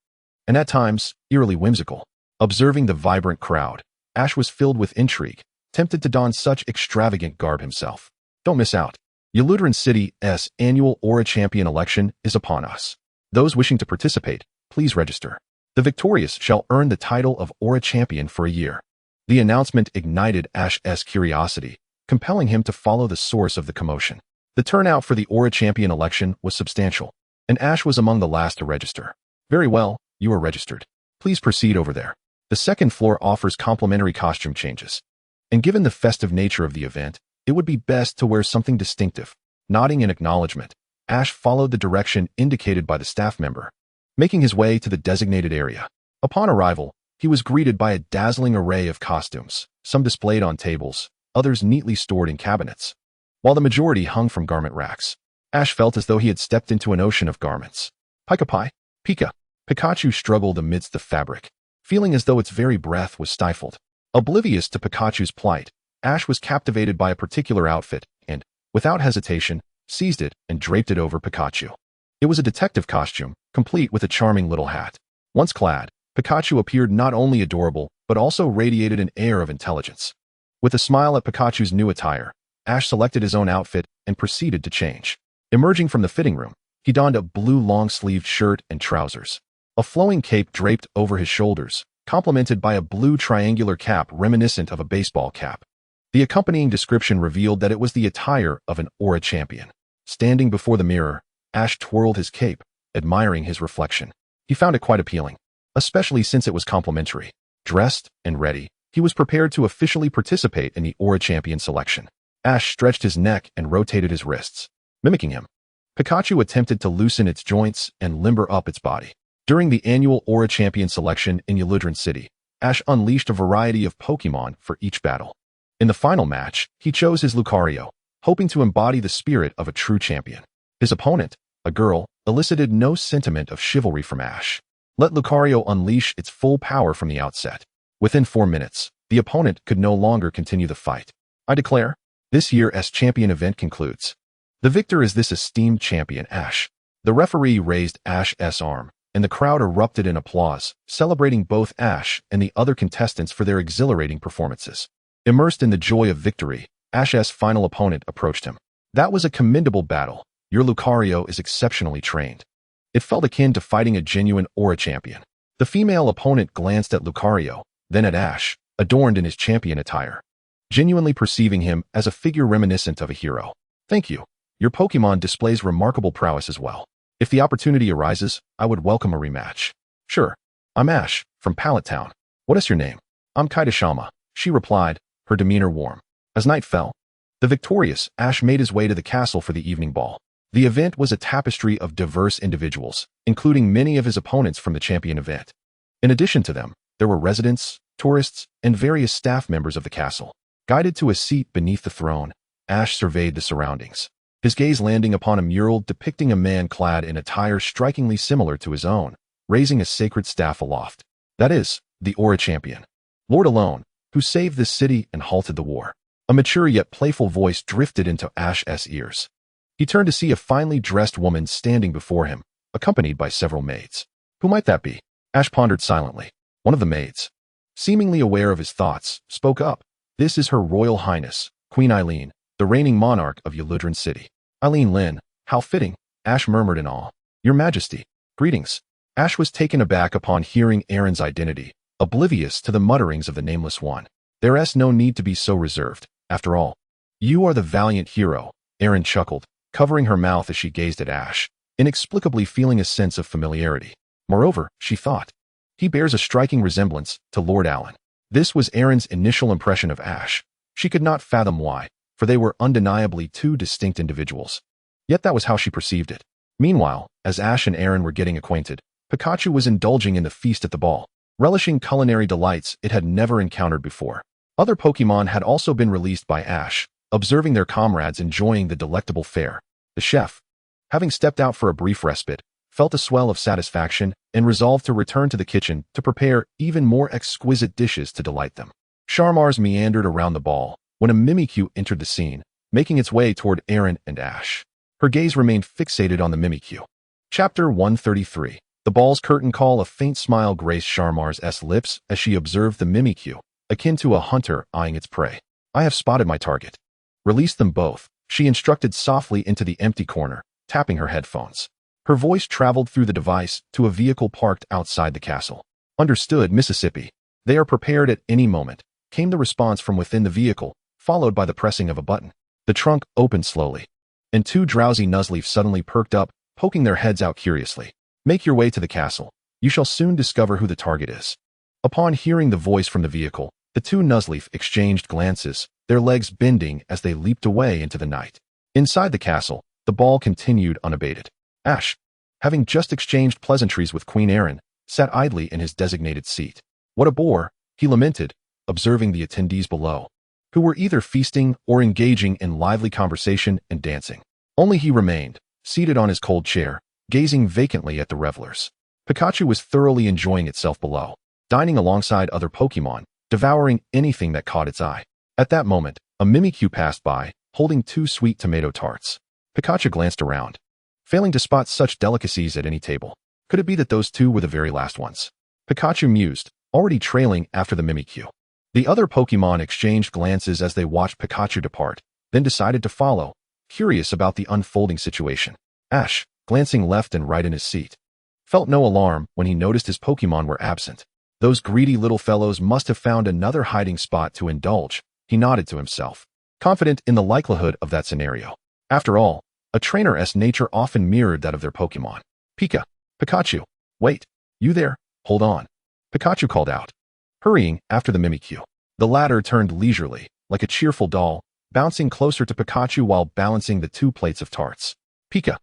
and at times, eerily whimsical. Observing the vibrant crowd, Ash was filled with intrigue, tempted to don such extravagant garb himself. Don't miss out. Uludrun City's annual Aura Champion election is upon us. Those wishing to participate, please register. The victorious shall earn the title of Aura Champion for a year. The announcement ignited Ash's curiosity, compelling him to follow the source of the commotion. The turnout for the Aura Champion election was substantial, and Ash was among the last to register. Very well, you are registered. Please proceed over there. The second floor offers complimentary costume changes. and given the festive nature of the event, it would be best to wear something distinctive. Nodding in acknowledgement, Ash followed the direction indicated by the staff member, making his way to the designated area. Upon arrival, he was greeted by a dazzling array of costumes, some displayed on tables, others neatly stored in cabinets, while the majority hung from garment racks. Ash felt as though he had stepped into an ocean of garments. Pika-Pi, Pika. Pikachu struggled amidst the fabric, feeling as though its very breath was stifled. Oblivious to Pikachu's plight, Ash was captivated by a particular outfit and, without hesitation, seized it and draped it over Pikachu. It was a detective costume, complete with a charming little hat. Once clad, Pikachu appeared not only adorable, but also radiated an air of intelligence. With a smile at Pikachu's new attire, Ash selected his own outfit and proceeded to change. Emerging from the fitting room, he donned a blue long-sleeved shirt and trousers. A flowing cape draped over his shoulders, complemented by a blue triangular cap reminiscent of a baseball cap. The accompanying description revealed that it was the attire of an Aura champion. Standing before the mirror, Ash twirled his cape, admiring his reflection. He found it quite appealing, especially since it was complimentary. Dressed and ready, he was prepared to officially participate in the Aura champion selection. Ash stretched his neck and rotated his wrists, mimicking him. Pikachu attempted to loosen its joints and limber up its body. During the annual Aura champion selection in Uludron City, Ash unleashed a variety of Pokémon for each battle. In the final match, he chose his Lucario, hoping to embody the spirit of a true champion. His opponent, a girl, elicited no sentiment of chivalry from Ash. Let Lucario unleash its full power from the outset. Within 4 minutes, the opponent could no longer continue the fight. I declare, this year's champion event concludes. The victor is this esteemed champion, Ash. The referee raised Ash's arm, and the crowd erupted in applause, celebrating both Ash and the other contestants for their exhilarating performances. Immersed in the joy of victory, Ash's final opponent approached him. That was a commendable battle. Your Lucario is exceptionally trained. It felt akin to fighting a genuine Aura champion. The female opponent glanced at Lucario, then at Ash, adorned in his champion attire, genuinely perceiving him as a figure reminiscent of a hero. Thank you. Your Pokémon displays remarkable prowess as well. If the opportunity arises, I would welcome a rematch. Sure. I'm Ash, from Pallet Town. What is your name? I'm Kaitashama, she replied, her demeanor warm. As night fell, the victorious Ash made his way to the castle for the evening ball. The event was a tapestry of diverse individuals, including many of his opponents from the champion event. In addition to them, there were residents, tourists, and various staff members of the castle. Guided to a seat beneath the throne, Ash surveyed the surroundings, his gaze landing upon a mural depicting a man clad in attire strikingly similar to his own, raising a sacred staff aloft. That is, the Aura champion, Lord Alone, who saved this city and halted the war. A mature yet playful voice drifted into Ash's ears. He turned to see a finely dressed woman standing before him, accompanied by several maids. Who might that be? Ash pondered silently. One of the maids, seemingly aware of his thoughts, spoke up. This is Her Royal Highness, Queen Eileen, the reigning monarch of Uludron City. Eileen Lin, how fitting, Ash murmured in awe. Your Majesty, greetings. Ash was taken aback upon hearing Aaron's identity, oblivious to the mutterings of the nameless one. There's no need to be so reserved. After all, you are the valiant hero, Aaron chuckled, covering her mouth as she gazed at Ash, inexplicably feeling a sense of familiarity. Moreover, she thought, he bears a striking resemblance to Lord Allen. This was Aaron's initial impression of Ash. She could not fathom why, for they were undeniably two distinct individuals. Yet that was how she perceived it. Meanwhile, as Ash and Aaron were getting acquainted, Pikachu was indulging in the feast at the ball, relishing culinary delights it had never encountered before. Other Pokémon had also been released by Ash, observing their comrades enjoying the delectable fare. The chef, having stepped out for a brief respite, felt a swell of satisfaction and resolved to return to the kitchen to prepare even more exquisite dishes to delight them. Charmars meandered around the ball when a Mimikyu entered the scene, making its way toward Aaron and Ash. Her gaze remained fixated on the Mimikyu. Chapter 133. The ball's curtain call. A faint smile graced Charmar's lips as she observed the Mimikyu, akin to a hunter eyeing its prey. I have spotted my target. Release them both, she instructed softly into the empty corner, tapping her headphones. Her voice traveled through the device to a vehicle parked outside the castle. Understood, Mississippi. They are prepared at any moment, came the response from within the vehicle, followed by the pressing of a button. The trunk opened slowly, and two drowsy Nuzleaf suddenly perked up, poking their heads out curiously. Make your way to the castle. You shall soon discover who the target is. Upon hearing the voice from the vehicle, The two Nuzleaf exchanged glances, their legs bending as they leaped away into the night. Inside the castle, the ball continued unabated. Ash, having just exchanged pleasantries with Queen Erin, sat idly in his designated seat. What a bore, he lamented, observing the attendees below, who were either feasting or engaging in lively conversation and dancing. Only he remained, seated on his cold chair, gazing vacantly at the revelers. Pikachu was thoroughly enjoying itself below, dining alongside other Pokémon, devouring anything that caught its eye. At that moment, a Mimikyu passed by, holding 2 sweet tomato tarts. Pikachu glanced around, failing to spot such delicacies at any table. Could it be that those 2 were the very last ones? Pikachu mused, already trailing after the Mimikyu. The other Pokémon exchanged glances as they watched Pikachu depart, then decided to follow, curious about the unfolding situation. Ash, glancing left and right in his seat, felt no alarm when he noticed his Pokémon were absent. Those greedy little fellows must have found another hiding spot to indulge, he nodded to himself, confident in the likelihood of that scenario. After all, a trainer's nature often mirrored that of their Pokémon. Pikachu, wait, you there, hold on. Pikachu called out, hurrying after the Mimikyu. The latter turned leisurely, like a cheerful doll, bouncing closer to Pikachu while balancing the 2 plates of tarts. Pika,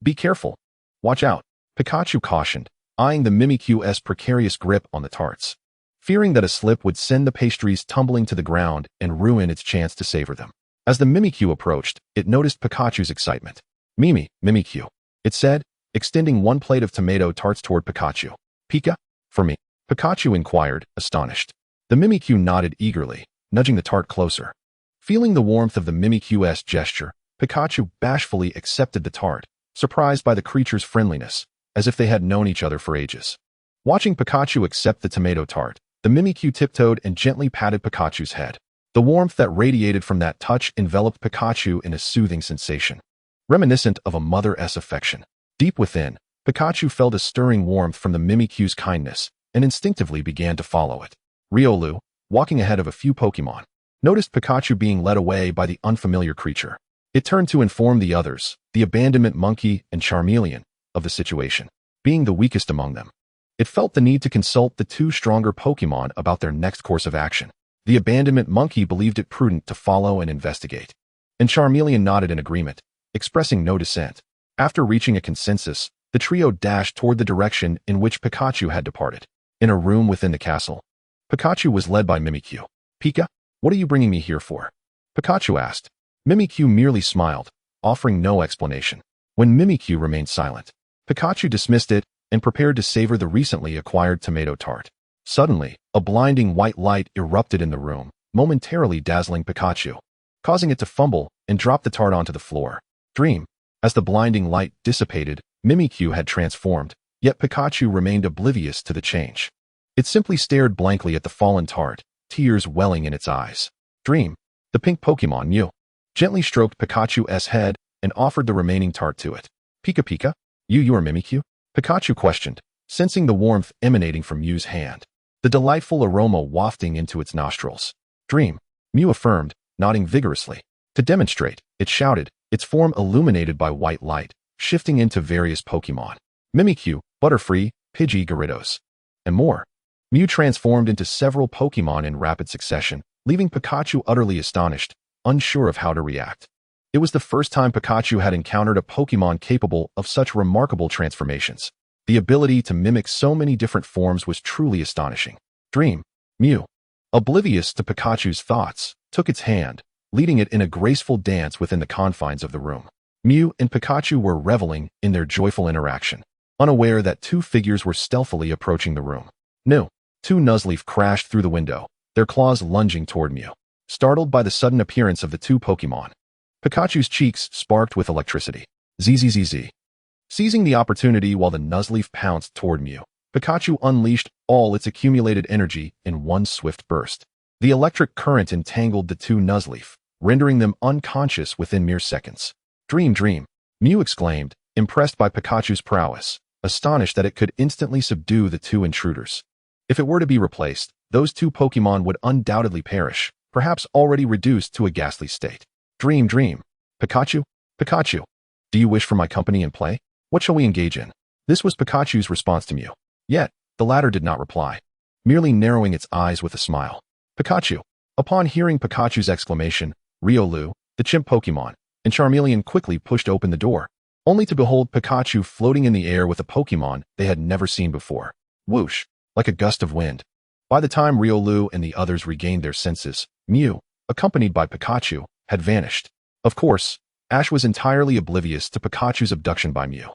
be careful. Watch out, Pikachu cautioned, eyeing the Mimikyu's precarious grip on the tarts, fearing that a slip would send the pastries tumbling to the ground and ruin its chance to savor them. As the Mimikyu approached, it noticed Pikachu's excitement. Mimikyu, it said, extending 1 plate of tomato tarts toward Pikachu. Pika, for me? Pikachu inquired, astonished. The Mimikyu nodded eagerly, nudging the tart closer. Feeling the warmth of the Mimikyu's gesture, Pikachu bashfully accepted the tart, surprised by the creature's friendliness, as if they had known each other for ages. Watching Pikachu accept the tomato tart, the Mimikyu tiptoed and gently patted Pikachu's head. The warmth that radiated from that touch enveloped Pikachu in a soothing sensation, reminiscent of a mother's affection. Deep within, Pikachu felt a stirring warmth from the Mimikyu's kindness, and instinctively began to follow it. Riolu, walking ahead of a few Pokémon, noticed Pikachu being led away by the unfamiliar creature. It turned to inform the others, the abandonment monkey and Charmeleon, of the situation. Being the weakest among them, it felt the need to consult the 2 stronger Pokémon about their next course of action. The abandonment monkey believed it prudent to follow and investigate, and Charmeleon nodded in agreement, expressing no dissent. After reaching a consensus, the trio dashed toward the direction in which Pikachu had departed. In a room within the castle, Pikachu was led by Mimikyu. Pika, what are you bringing me here for? Pikachu asked. Mimikyu merely smiled, offering no explanation. When Mimikyu remained silent, Pikachu dismissed it and prepared to savor the recently acquired tomato tart. Suddenly, a blinding white light erupted in the room, momentarily dazzling Pikachu, causing it to fumble and drop the tart onto the floor. Dream. As the blinding light dissipated, Mimikyu had transformed, yet Pikachu remained oblivious to the change. It simply stared blankly at the fallen tart, tears welling in its eyes. Dream. The pink Pokémon Mew gently stroked Pikachu's head and offered the remaining tart to it. Pika, you are Mimikyu? Pikachu questioned, sensing the warmth emanating from Mew's hand, the delightful aroma wafting into its nostrils. Dream, Mew affirmed, nodding vigorously. To demonstrate, it shouted, its form illuminated by white light, shifting into various Pokémon. Mimikyu, Butterfree, Pidgey, Gyarados, and more. Mew transformed into several Pokémon in rapid succession, leaving Pikachu utterly astonished, unsure of how to react. It was the first time Pikachu had encountered a Pokémon capable of such remarkable transformations. The ability to mimic so many different forms was truly astonishing. Dream. Mew, oblivious to Pikachu's thoughts, took its hand, leading it in a graceful dance within the confines of the room. Mew and Pikachu were reveling in their joyful interaction, unaware that 2 figures were stealthily approaching the room. No. 2 Nuzleaf crashed through the window, their claws lunging toward Mew. Startled by the sudden appearance of the 2 Pokémon, Pikachu's cheeks sparked with electricity. Zzz. Seizing the opportunity while the Nuzleaf pounced toward Mew, Pikachu unleashed all its accumulated energy in one swift burst. The electric current entangled the 2 Nuzleaf, rendering them unconscious within mere seconds. Dream, Mew exclaimed, impressed by Pikachu's prowess, astonished that it could instantly subdue the 2 intruders. If it were to be replaced, those 2 Pokémon would undoubtedly perish, perhaps already reduced to a ghastly state. Dream. Pikachu, do you wish for my company and play? What shall we engage in? This was Pikachu's response to Mew. Yet, the latter did not reply, merely narrowing its eyes with a smile. Pikachu. Upon hearing Pikachu's exclamation, Riolu, the chimp Pokémon, and Charmeleon quickly pushed open the door, only to behold Pikachu floating in the air with a Pokémon they had never seen before. Whoosh, like a gust of wind. By the time Riolu and the others regained their senses, Mew, accompanied by Pikachu, had vanished. Of course, Ash was entirely oblivious to Pikachu's abduction by Mew.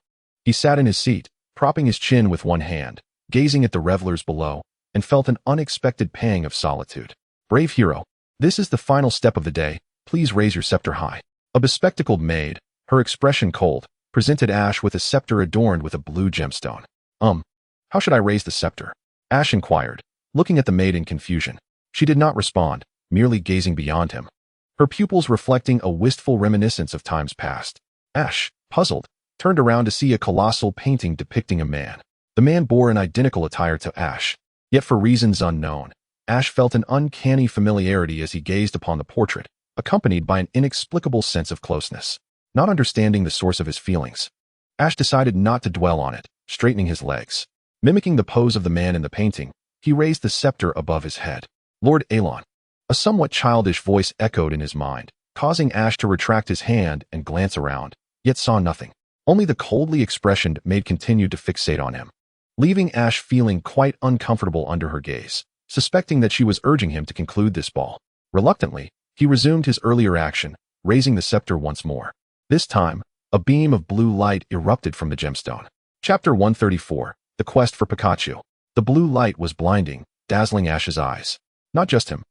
He sat in his seat, propping his chin with one hand, gazing at the revelers below, and felt an unexpected pang of solitude. Brave hero, this is the final step of the day, please raise your scepter high. A bespectacled maid, her expression cold, presented Ash with a scepter adorned with a blue gemstone. How should I raise the scepter? Ash inquired, looking at the maid in confusion. She did not respond, merely gazing beyond him, her pupils reflecting a wistful reminiscence of times past. Ash, puzzled, turned around to see a colossal painting depicting a man. The man bore an identical attire to Ash, yet for reasons unknown, Ash felt an uncanny familiarity as he gazed upon the portrait, accompanied by an inexplicable sense of closeness. Not understanding the source of his feelings, Ash decided not to dwell on it, straightening his legs. Mimicking the pose of the man in the painting, he raised the scepter above his head. Lord Alon. A somewhat childish voice echoed in his mind, causing Ash to retract his hand and glance around, yet saw nothing. Only the coldly expressioned maid continued to fixate on him, leaving Ash feeling quite uncomfortable under her gaze, suspecting that she was urging him to conclude this ball. Reluctantly, he resumed his earlier action, raising the scepter once more. This time, a beam of blue light erupted from the gemstone. Chapter 134, The Quest for Pikachu. The blue light was blinding, dazzling Ash's eyes. Not just him,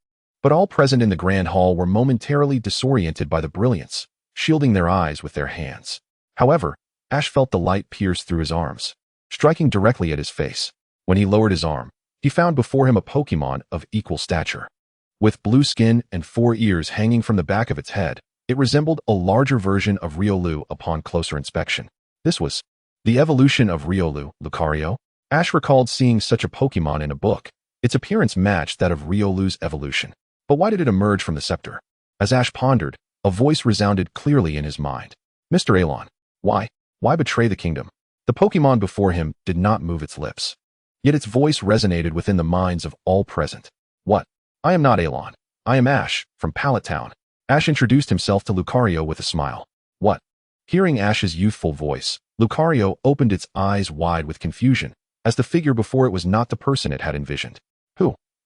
but all present in the grand hall were momentarily disoriented by the brilliance, shielding their eyes with their hands. However, Ash felt the light pierce through his arms, striking directly at his face. When he lowered his arm, he found before him a Pokémon of equal stature. With blue skin and 4 ears hanging from the back of its head, it resembled a larger version of Riolu upon closer inspection. This was the evolution of Riolu, Lucario. Ash recalled seeing such a Pokémon in a book. Its appearance matched that of Riolu's evolution. But why did it emerge from the scepter? As Ash pondered, a voice resounded clearly in his mind. Mr. Alon, why betray the kingdom? The Pokémon before him did not move its lips. Yet its voice resonated within the minds of all present. What? I am not Alon. I am Ash, from Pallet Town. Ash introduced himself to Lucario with a smile. What? Hearing Ash's youthful voice, Lucario opened its eyes wide with confusion, as the figure before it was not the person it had envisioned.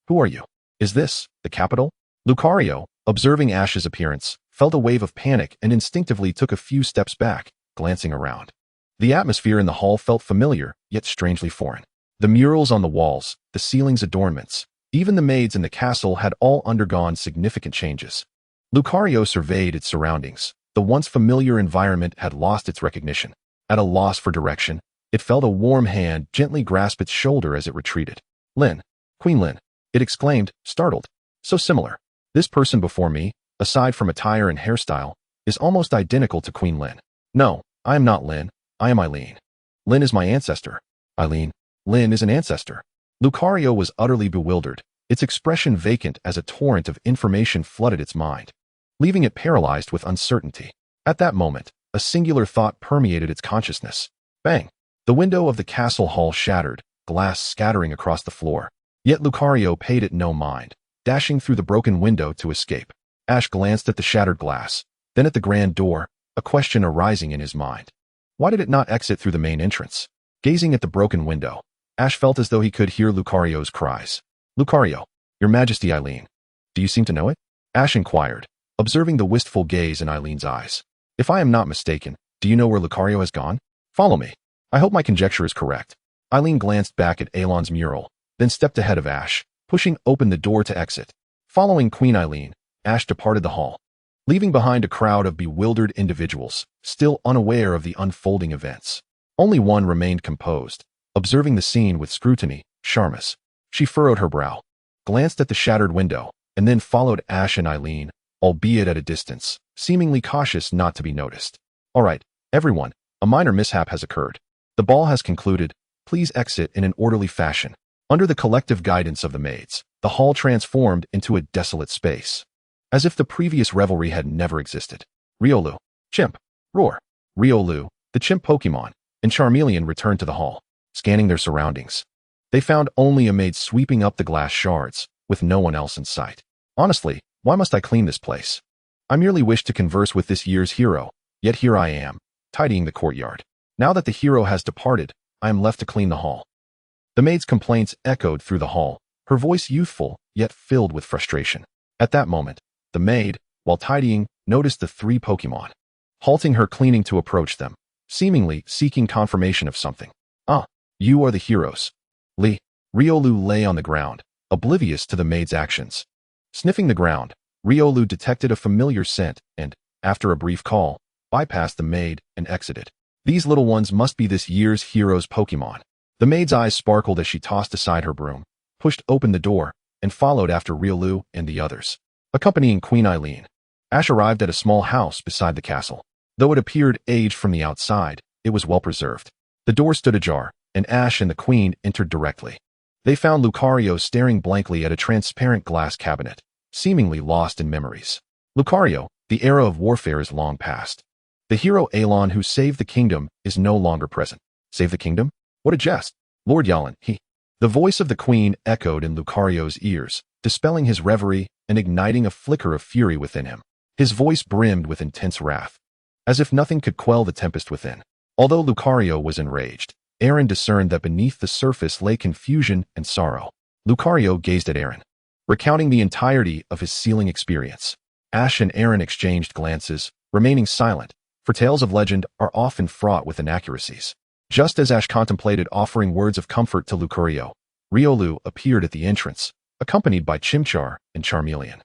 Who are you? Is this the capital? Lucario, observing Ash's appearance, felt a wave of panic and instinctively took a few steps back, glancing around. The atmosphere in the hall felt familiar, yet strangely foreign. The murals on the walls, the ceiling's adornments, even the maids in the castle had all undergone significant changes. Lucario surveyed its surroundings. The once familiar environment had lost its recognition. At a loss for direction, it felt a warm hand gently grasp its shoulder as it retreated. Lin, Queen Lin, it exclaimed, startled. So similar. This person before me, aside from attire and hairstyle, is almost identical to Queen Lin. No, I am not Lin, I am Eileen. Lin is my ancestor. Eileen, Lin is an ancestor. Lucario was utterly bewildered, its expression vacant as a torrent of information flooded its mind, leaving it paralyzed with uncertainty. At that moment, a singular thought permeated its consciousness. Bang! The window of the castle hall shattered, glass scattering across the floor. Yet Lucario paid it no mind, dashing through the broken window to escape. Ash glanced at the shattered glass, then at the grand door, a question arising in his mind. Why did it not exit through the main entrance? Gazing at the broken window, Ash felt as though he could hear Lucario's cries. Lucario, Your Majesty Eileen. Do you seem to know it? Ash inquired, observing the wistful gaze in Eileen's eyes. If I am not mistaken, do you know where Lucario has gone? Follow me. I hope my conjecture is correct. Eileen glanced back at Alon's mural, then stepped ahead of Ash, pushing open the door to exit. Following Queen Eileen, Ash departed the hall, leaving behind a crowd of bewildered individuals, still unaware of the unfolding events. Only one remained composed, observing the scene with scrutiny, Sharmas. She furrowed her brow, glanced at the shattered window, and then followed Ash and Eileen, albeit at a distance, seemingly cautious not to be noticed. All right, everyone, a minor mishap has occurred. The ball has concluded. Please exit in an orderly fashion. Under the collective guidance of the maids, the hall transformed into a desolate space, as if the previous revelry had never existed. Riolu, Chimp, Roar. Riolu, the chimp Pokémon, and Charmeleon returned to the hall, scanning their surroundings. They found only a maid sweeping up the glass shards, with no one else in sight. Honestly, why must I clean this place? I merely wished to converse with this year's hero, yet here I am, tidying the courtyard. Now that the hero has departed, I am left to clean the hall. The maid's complaints echoed through the hall, her voice youthful, yet filled with frustration. At that moment, the maid, while tidying, noticed the 3 Pokémon, halting her cleaning to approach them, seemingly seeking confirmation of something. Ah, you are the heroes. Riolu lay on the ground, oblivious to the maid's actions. Sniffing the ground, Riolu detected a familiar scent and, after a brief call, bypassed the maid and exited. These little ones must be this year's hero's Pokémon. The maid's eyes sparkled as she tossed aside her broom, pushed open the door, and followed after Riolu and the others. Accompanying Queen Eileen, Ash arrived at a small house beside the castle. Though it appeared aged from the outside, it was well preserved. The door stood ajar, and Ash and the Queen entered directly. They found Lucario staring blankly at a transparent glass cabinet, seemingly lost in memories. Lucario, the era of warfare is long past. The hero Alon who saved the kingdom is no longer present. Save the kingdom? What a jest! Lord Yalan, The voice of the Queen echoed in Lucario's ears, dispelling his reverie and igniting a flicker of fury within him. His voice brimmed with intense wrath, as if nothing could quell the tempest within. Although Lucario was enraged, Aaron discerned that beneath the surface lay confusion and sorrow. Lucario gazed at Aaron, recounting the entirety of his sealing experience. Ash and Aaron exchanged glances, remaining silent, for tales of legend are often fraught with inaccuracies. Just as Ash contemplated offering words of comfort to Lucario, Riolu appeared at the entrance, accompanied by Chimchar and Charmeleon.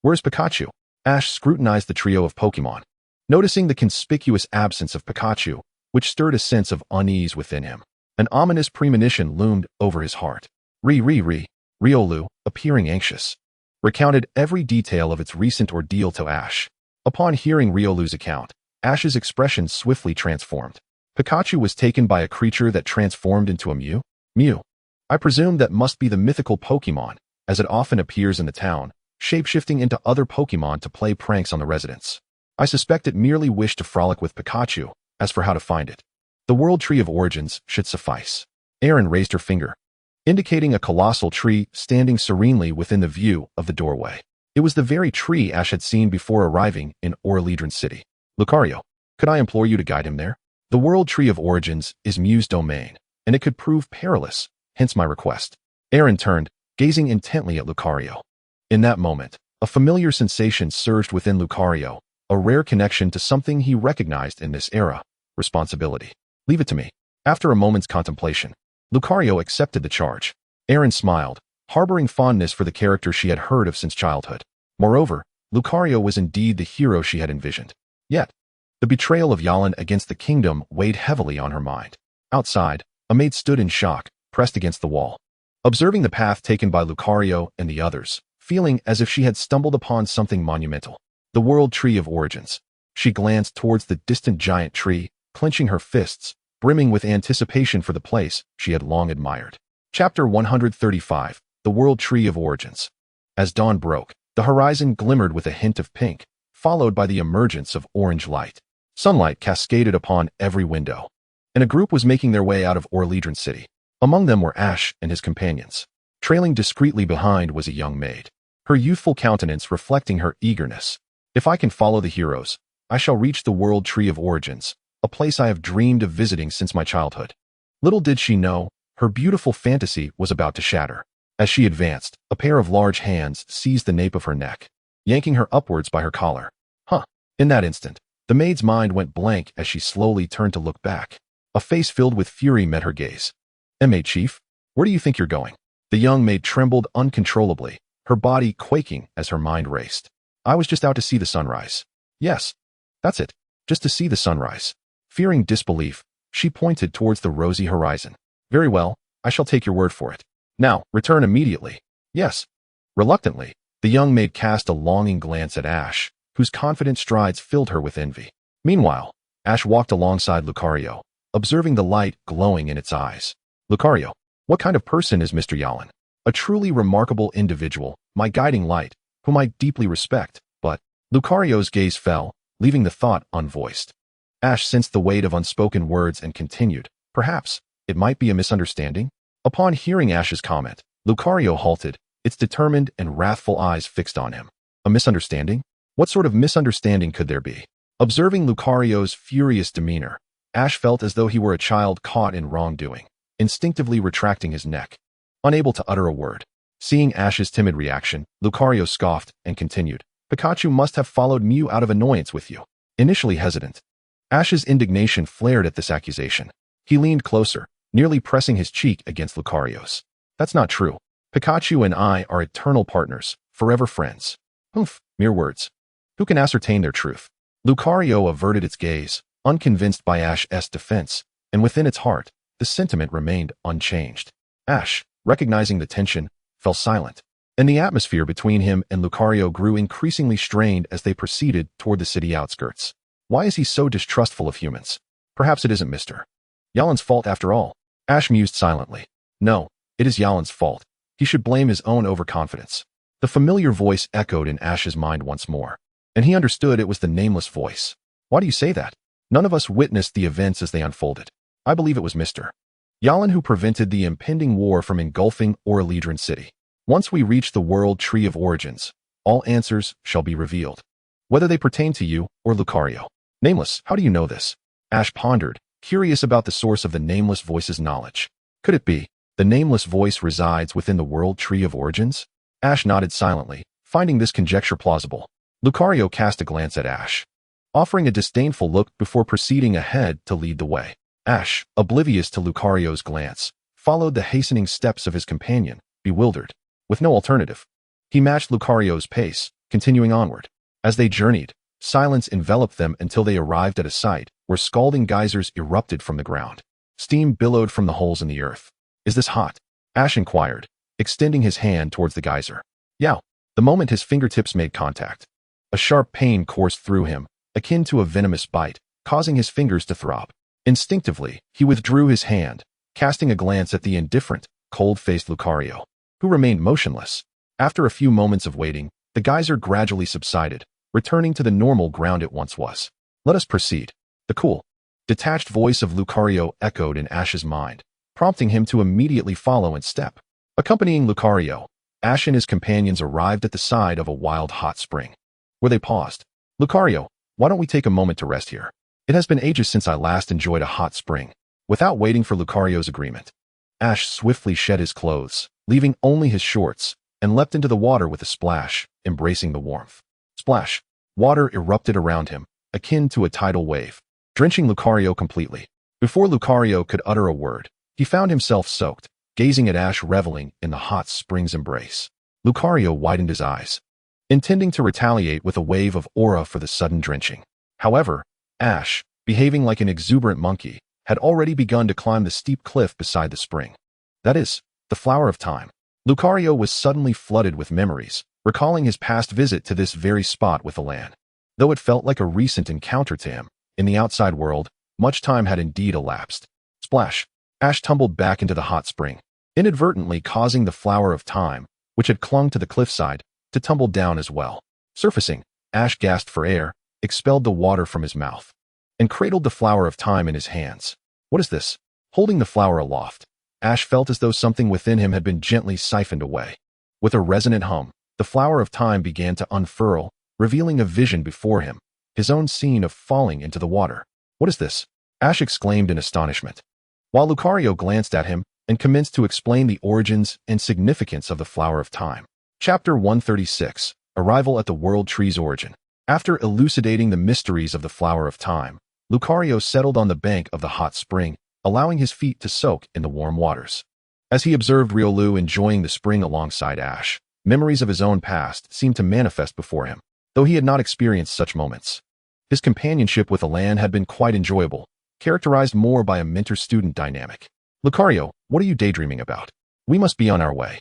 Where's Pikachu? Ash scrutinized the trio of Pokémon, noticing the conspicuous absence of Pikachu, which stirred a sense of unease within him. An ominous premonition loomed over his heart. Riolu, appearing anxious, recounted every detail of its recent ordeal to Ash. Upon hearing Riolu's account, Ash's expression swiftly transformed. Pikachu was taken by a creature that transformed into a Mew? Mew. I presume that must be the mythical Pokémon, as it often appears in the town, shapeshifting into other Pokémon to play pranks on the residents. I suspect it merely wished to frolic with Pikachu. As for how to find it, the World Tree of Origins should suffice. Aaron raised her finger, indicating a colossal tree standing serenely within the view of the doorway. It was the very tree Ash had seen before arriving in Orledron City. Lucario, could I implore you to guide him there? The World Tree of Origins is Mew's domain, and it could prove perilous, hence my request. Aaron turned, gazing intently at Lucario. In that moment, a familiar sensation surged within Lucario, a rare connection to something he recognized in this era, responsibility. Leave it to me. After a moment's contemplation, Lucario accepted the charge. Aaron smiled, harboring fondness for the character she had heard of since childhood. Moreover, Lucario was indeed the hero she had envisioned. Yet, the betrayal of Yalan against the kingdom weighed heavily on her mind. Outside, a maid stood in shock, pressed against the wall, observing the path taken by Lucario and the others, feeling as if she had stumbled upon something monumental. The World Tree of Origins. She glanced towards the distant giant tree, clenching her fists, brimming with anticipation for the place she had long admired. Chapter 135, The World Tree of Origins. As dawn broke, the horizon glimmered with a hint of pink, followed by the emergence of orange light. Sunlight cascaded upon every window, and a group was making their way out of Orledron City. Among them were Ash and his companions. Trailing discreetly behind was a young maid, her youthful countenance reflecting her eagerness. If I can follow the heroes, I shall reach the World Tree of Origins, a place I have dreamed of visiting since my childhood. Little did she know, her beautiful fantasy was about to shatter. As she advanced, a pair of large hands seized the nape of her neck, yanking her upwards by her collar. In that instant, the maid's mind went blank as she slowly turned to look back. A face filled with fury met her gaze. "M.A. Chief, where do you think you're going?" The young maid trembled uncontrollably, her body quaking as her mind raced. "I was just out to see the sunrise." "Yes, that's it, just to see the sunrise." Fearing disbelief, she pointed towards the rosy horizon. "Very well, I shall take your word for it. Now, return immediately." "Yes." Reluctantly, the young maid cast a longing glance at Ash, whose confident strides filled her with envy. Meanwhile, Ash walked alongside Lucario, observing the light glowing in its eyes. "Lucario, what kind of person is Mr. Yalan?" "A truly remarkable individual, my guiding light, whom I deeply respect, but..." Lucario's gaze fell, leaving the thought unvoiced. Ash sensed the weight of unspoken words and continued, "Perhaps, it might be a misunderstanding?" Upon hearing Ash's comment, Lucario halted, its determined and wrathful eyes fixed on him. A misunderstanding? What sort of misunderstanding could there be? Observing Lucario's furious demeanor, Ash felt as though he were a child caught in wrongdoing, instinctively retracting his neck, unable to utter a word. Seeing Ash's timid reaction, Lucario scoffed and continued, Pikachu must have followed Mew out of annoyance with you. Initially hesitant, Ash's indignation flared at this accusation. He leaned closer, nearly pressing his cheek against Lucario's. That's not true. Pikachu and I are eternal partners, forever friends. Humph, mere words. Who can ascertain their truth? Lucario averted its gaze, unconvinced by Ash's defense, and within its heart, the sentiment remained unchanged. Ash, recognizing the tension, fell silent, and the atmosphere between him and Lucario grew increasingly strained as they proceeded toward the city outskirts. Why is he so distrustful of humans? Perhaps it isn't Mr. Yalan's fault after all. Ash mused silently. No, it is Yalan's fault. He should blame his own overconfidence. The familiar voice echoed in Ash's mind once more, and he understood it was the nameless voice. Why do you say that? None of us witnessed the events as they unfolded. I believe it was Mr. Yalan who prevented the impending war from engulfing Oralidron City. Once we reach the World Tree of Origins, all answers shall be revealed, whether they pertain to you or Lucario. Nameless, how do you know this? Ash pondered, curious about the source of the nameless voice's knowledge. Could it be the nameless voice resides within the World Tree of Origins? Ash nodded silently, finding this conjecture plausible. Lucario cast a glance at Ash, offering a disdainful look before proceeding ahead to lead the way. Ash, oblivious to Lucario's glance, followed the hastening steps of his companion, bewildered. With no alternative, he matched Lucario's pace, continuing onward. As they journeyed, silence enveloped them until they arrived at a site where scalding geysers erupted from the ground. Steam billowed from the holes in the earth. Is this hot? Ash inquired, extending his hand towards the geyser. Yow! The moment his fingertips made contact, a sharp pain coursed through him, akin to a venomous bite, causing his fingers to throb. Instinctively, he withdrew his hand, casting a glance at the indifferent, cold-faced Lucario, who remained motionless. After a few moments of waiting, the geyser gradually subsided, returning to the normal ground it once was. Let us proceed. The cool, detached voice of Lucario echoed in Ash's mind, prompting him to immediately follow in step. Accompanying Lucario, Ash and his companions arrived at the side of a wild hot spring, where they paused. Lucario, why don't we take a moment to rest here? It has been ages since I last enjoyed a hot spring. Without waiting for Lucario's agreement, Ash swiftly shed his clothes, leaving only his shorts, and leapt into the water with a splash, embracing the warmth. Splash! Water erupted around him, akin to a tidal wave, drenching Lucario completely. Before Lucario could utter a word, he found himself soaked, gazing at Ash reveling in the hot spring's embrace. Lucario widened his eyes, intending to retaliate with a wave of aura for the sudden drenching. However, Ash, behaving like an exuberant monkey, had already begun to climb the steep cliff beside the spring. That is, the flower of time. Lucario was suddenly flooded with memories, recalling his past visit to this very spot with Elan. Though it felt like a recent encounter to him, in the outside world, much time had indeed elapsed. Splash! Ash tumbled back into the hot spring, inadvertently causing the flower of time, which had clung to the cliffside, to tumble down as well. Surfacing, Ash gasped for air, expelled the water from his mouth, and cradled the flower of time in his hands. What is this? Holding the flower aloft, Ash felt as though something within him had been gently siphoned away. With a resonant hum, the flower of time began to unfurl, revealing a vision before him, his own scene of falling into the water. What is this? Ash exclaimed in astonishment, while Lucario glanced at him and commenced to explain the origins and significance of the flower of time. Chapter 136, Arrival at the World Tree's Origin. After elucidating the mysteries of the flower of time, Lucario settled on the bank of the hot spring, allowing his feet to soak in the warm waters. As he observed Riolu enjoying the spring alongside Ash, memories of his own past seemed to manifest before him, though he had not experienced such moments. His companionship with Elan had been quite enjoyable, characterized more by a mentor-student dynamic. Lucario, what are you daydreaming about? We must be on our way.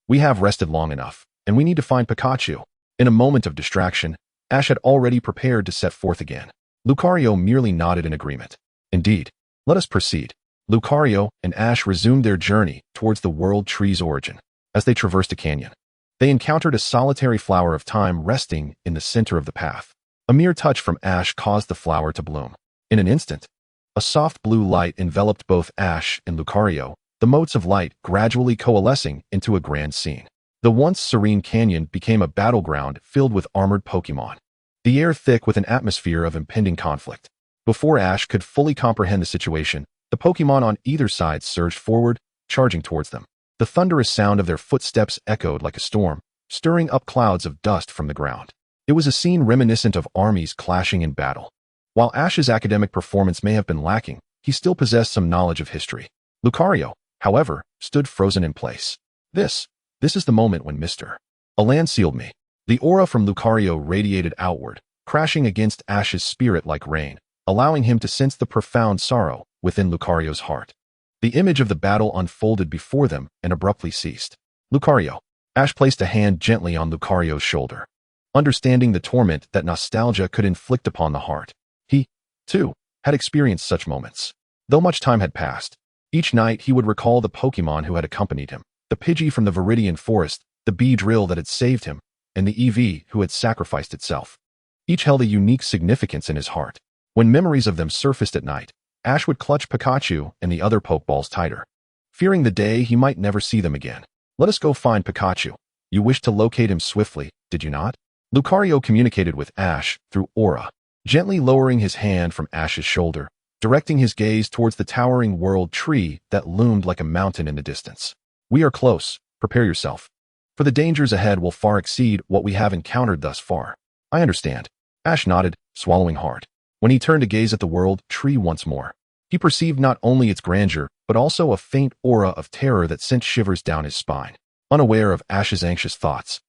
We have rested long enough, and we need to find Pikachu. In a moment of distraction, Ash had already prepared to set forth again. Lucario merely nodded in agreement. Indeed. Let us proceed. Lucario and Ash resumed their journey towards the World Tree's origin. As they traversed a canyon, they encountered a solitary flower of time resting in the center of the path. A mere touch from Ash caused the flower to bloom. In an instant, a soft blue light enveloped both Ash and Lucario, the motes of light gradually coalescing into a grand scene. The once serene canyon became a battleground filled with armored Pokémon, the air thick with an atmosphere of impending conflict. Before Ash could fully comprehend the situation, the Pokémon on either side surged forward, charging towards them. The thunderous sound of their footsteps echoed like a storm, stirring up clouds of dust from the ground. It was a scene reminiscent of armies clashing in battle. While Ash's academic performance may have been lacking, he still possessed some knowledge of history. Lucario, however, stood frozen in place. This is the moment when Mr. Alan sealed me. The aura from Lucario radiated outward, crashing against Ash's spirit like rain, allowing him to sense the profound sorrow within Lucario's heart. The image of the battle unfolded before them and abruptly ceased. Lucario. Ash placed a hand gently on Lucario's shoulder. Understanding the torment that nostalgia could inflict upon the heart, he, too, had experienced such moments. Though much time had passed, each night he would recall the Pokémon who had accompanied him, the Pidgey from the Viridian Forest, the Beedrill that had saved him, and the EV who had sacrificed itself. Each held a unique significance in his heart. When memories of them surfaced at night, Ash would clutch Pikachu and the other Pokeballs tighter, fearing the day he might never see them again. Let us go find Pikachu. You wished to locate him swiftly, did you not? Lucario communicated with Ash through aura, gently lowering his hand from Ash's shoulder, directing his gaze towards the towering world tree that loomed like a mountain in the distance. We are close. Prepare yourself. For the dangers ahead will far exceed what we have encountered thus far. I understand. Ash nodded, swallowing hard. When he turned to gaze at the world tree once more, he perceived not only its grandeur, but also a faint aura of terror that sent shivers down his spine. Unaware of Ash's anxious thoughts,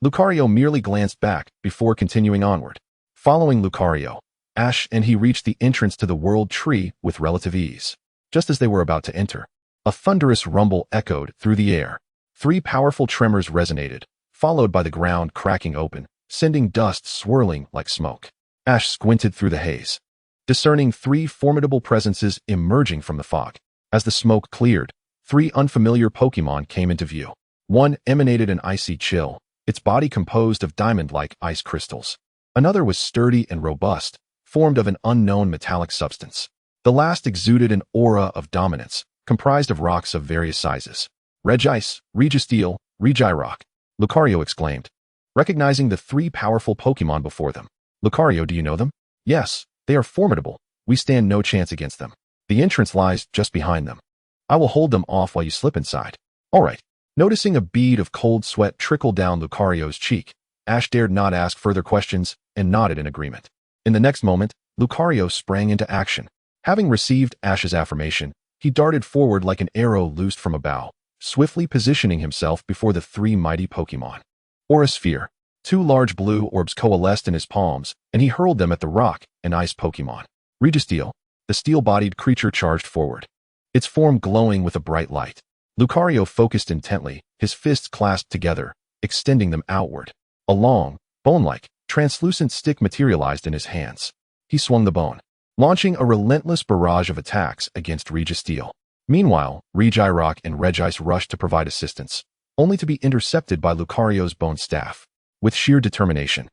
Lucario merely glanced back before continuing onward. Following Lucario, Ash and he reached the entrance to the world tree with relative ease. Just as they were about to enter, a thunderous rumble echoed through the air. 3 powerful tremors resonated, followed by the ground cracking open, sending dust swirling like smoke. Ash squinted through the haze, discerning 3 formidable presences emerging from the fog. As the smoke cleared, 3 unfamiliar Pokémon came into view. One emanated an icy chill, its body composed of diamond-like ice crystals. Another was sturdy and robust, formed of an unknown metallic substance. The last exuded an aura of dominance, comprised of rocks of various sizes. Regice, Registeel, Regirock, Lucario exclaimed, recognizing the 3 powerful Pokémon before them. Lucario, do you know them? Yes, they are formidable. We stand no chance against them. The entrance lies just behind them. I will hold them off while you slip inside. All right. Noticing a bead of cold sweat trickle down Lucario's cheek, Ash dared not ask further questions and nodded in agreement. In the next moment, Lucario sprang into action. Having received Ash's affirmation, he darted forward like an arrow loosed from a bow, swiftly positioning himself before the 3 mighty Pokémon. Aura Sphere. 2 large blue orbs coalesced in his palms, and he hurled them at the rock and ice Pokémon. Registeel. The steel-bodied creature charged forward, its form glowing with a bright light. Lucario focused intently, his fists clasped together, extending them outward. A long, bone-like, translucent stick materialized in his hands. He swung the bone, launching a relentless barrage of attacks against Registeel. Meanwhile, Regirock and Regice rushed to provide assistance, only to be intercepted by Lucario's bone staff. With sheer determination,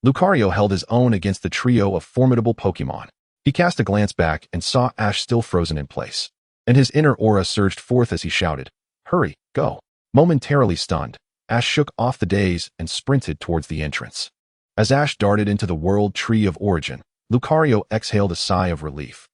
Lucario held his own against the trio of formidable Pokémon. He cast a glance back and saw Ash still frozen in place, and his inner aura surged forth as he shouted, "Hurry, go." Momentarily stunned, Ash shook off the daze and sprinted towards the entrance. As Ash darted into the world tree of origin, Lucario exhaled a sigh of relief,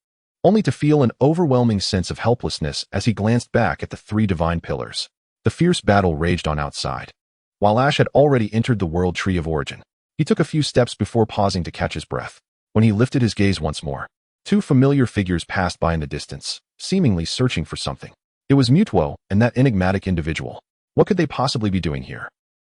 only to feel an overwhelming sense of helplessness as he glanced back at the 3 divine pillars. The fierce battle raged on outside. While Ash had already entered the world tree of origin, he took a few steps before pausing to catch his breath. When he lifted his gaze once more, 2 familiar figures passed by in the distance, seemingly searching for something. It was Mutuo and that enigmatic individual. What could they possibly be doing here?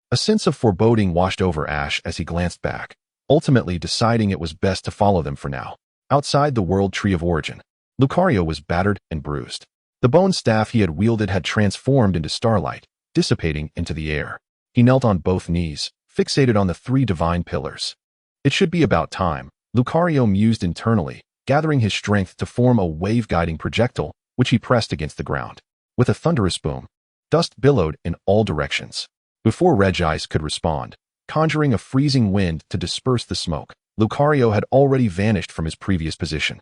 A sense of foreboding washed over Ash as he glanced back, ultimately deciding it was best to follow them for now. Outside the world tree of origin, Lucario was battered and bruised. The bone staff he had wielded had transformed into starlight, dissipating into the air. He knelt on both knees, fixated on the 3 divine pillars. It should be about time, Lucario mused internally, gathering his strength to form a wave-guiding projectile, which he pressed against the ground. With a thunderous boom, dust billowed in all directions. Before Regice could respond, conjuring a freezing wind to disperse the smoke, Lucario had already vanished from his previous position.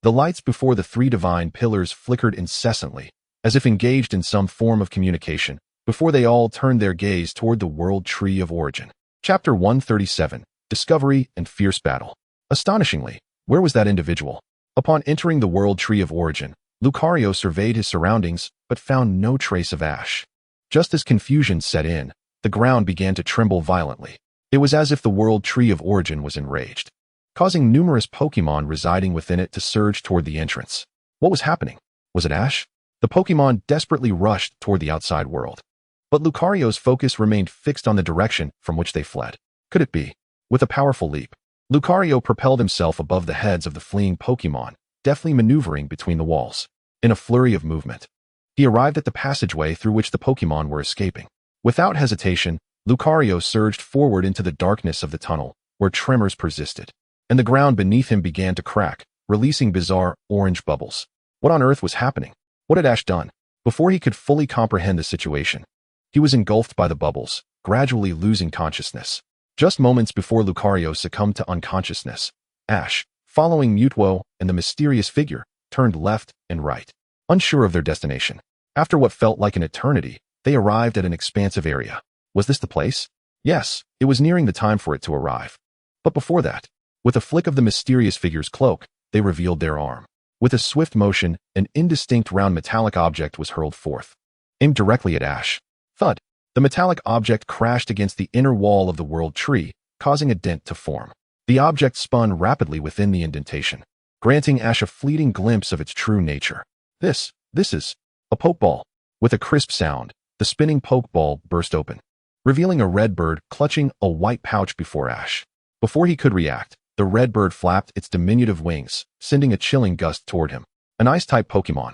The lights before the 3 divine pillars flickered incessantly, as if engaged in some form of communication, before they all turned their gaze toward the World Tree of Origin. Chapter 137, Discovery and Fierce Battle. Astonishingly, where was that individual? Upon entering the World Tree of Origin, Lucario surveyed his surroundings, but found no trace of Ash. Just as confusion set in, the ground began to tremble violently. It was as if the World Tree of Origin was enraged, causing numerous Pokémon residing within it to surge toward the entrance. What was happening? Was it Ash? The Pokémon desperately rushed toward the outside world. But Lucario's focus remained fixed on the direction from which they fled. Could it be? With a powerful leap, Lucario propelled himself above the heads of the fleeing Pokémon, deftly maneuvering between the walls. In a flurry of movement, he arrived at the passageway through which the Pokémon were escaping. Without hesitation, Lucario surged forward into the darkness of the tunnel, where tremors persisted, and the ground beneath him began to crack, releasing bizarre orange bubbles. What on earth was happening? What had Ash done? Before he could fully comprehend the situation, he was engulfed by the bubbles, gradually losing consciousness. Just moments before Lucario succumbed to unconsciousness, Ash, following Mutwo and the mysterious figure, turned left and right, unsure of their destination. After what felt like an eternity, they arrived at an expansive area. Was this the place? Yes, it was nearing the time for it to arrive. But before that, with a flick of the mysterious figure's cloak, they revealed their arm. With a swift motion, an indistinct round metallic object was hurled forth, aimed directly at Ash. Thud! The metallic object crashed against the inner wall of the World Tree, causing a dent to form. The object spun rapidly within the indentation, granting Ash a fleeting glimpse of its true nature. This is a pokeball. With a crisp sound, the spinning pokeball burst open, revealing a red bird clutching a white pouch before Ash. Before he could react, the red bird flapped its diminutive wings, sending a chilling gust toward him. An ice-type Pokémon.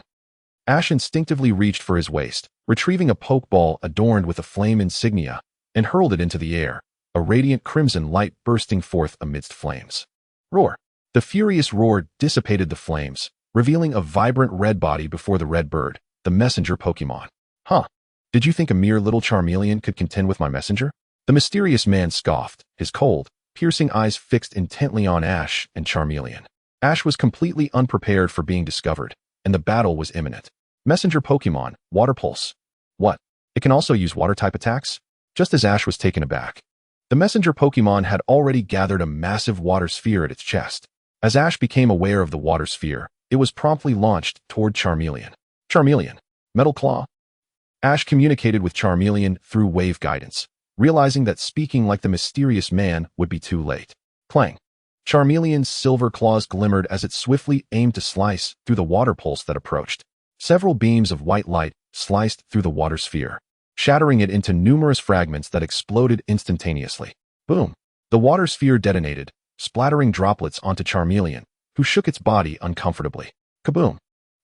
Ash instinctively reached for his waist, retrieving a pokeball adorned with a flame insignia, and hurled it into the air, a radiant crimson light bursting forth amidst flames. Roar! The furious roar dissipated the flames, revealing a vibrant red body before the red bird, the messenger Pokémon. Huh? Did you think a mere little Charmeleon could contend with my messenger? The mysterious man scoffed, his cold, piercing eyes fixed intently on Ash and Charmeleon. Ash was completely unprepared for being discovered, and the battle was imminent. Messenger Pokémon, Water Pulse. What? It can also use water-type attacks? Just as Ash was taken aback, the messenger Pokémon had already gathered a massive water sphere at its chest. As Ash became aware of the water sphere, it was promptly launched toward Charmeleon. Charmeleon, Metal Claw. Ash communicated with Charmeleon through wave guidance, realizing that speaking like the mysterious man would be too late. Clang! Charmeleon's silver claws glimmered as it swiftly aimed to slice through the water pulse that approached. Several beams of white light sliced through the water sphere, shattering it into numerous fragments that exploded instantaneously. Boom! The water sphere detonated, splattering droplets onto Charmeleon, who shook its body uncomfortably. Kaboom!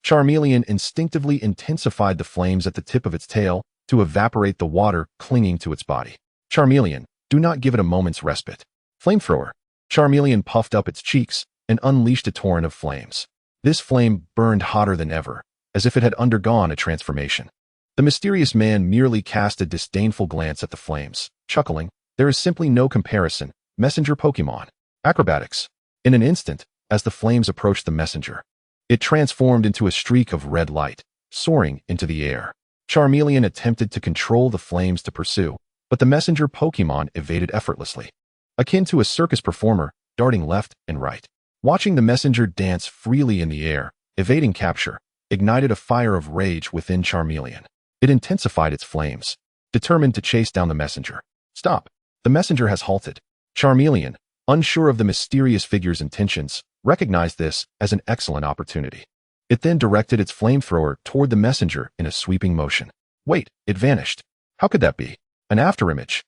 Charmeleon instinctively intensified the flames at the tip of its tail to evaporate the water clinging to its body. Charmeleon, do not give it a moment's respite. Flamethrower! Charmeleon puffed up its cheeks and unleashed a torrent of flames. This flame burned hotter than ever, as if it had undergone a transformation. The mysterious man merely cast a disdainful glance at the flames, chuckling, "There is simply no comparison, messenger Pokémon." Acrobatics. In an instant, as the flames approached the messenger, it transformed into a streak of red light, soaring into the air. Charmeleon attempted to control the flames to pursue, but the messenger Pokémon evaded effortlessly, akin to a circus performer darting left and right. Watching the messenger dance freely in the air, evading capture, ignited a fire of rage within Charmeleon. It intensified its flames, determined to chase down the messenger. Stop! The messenger has halted. Charmeleon, unsure of the mysterious figure's intentions, recognized this as an excellent opportunity. It then directed its flamethrower toward the messenger in a sweeping motion. Wait, it vanished. How could that be? An afterimage.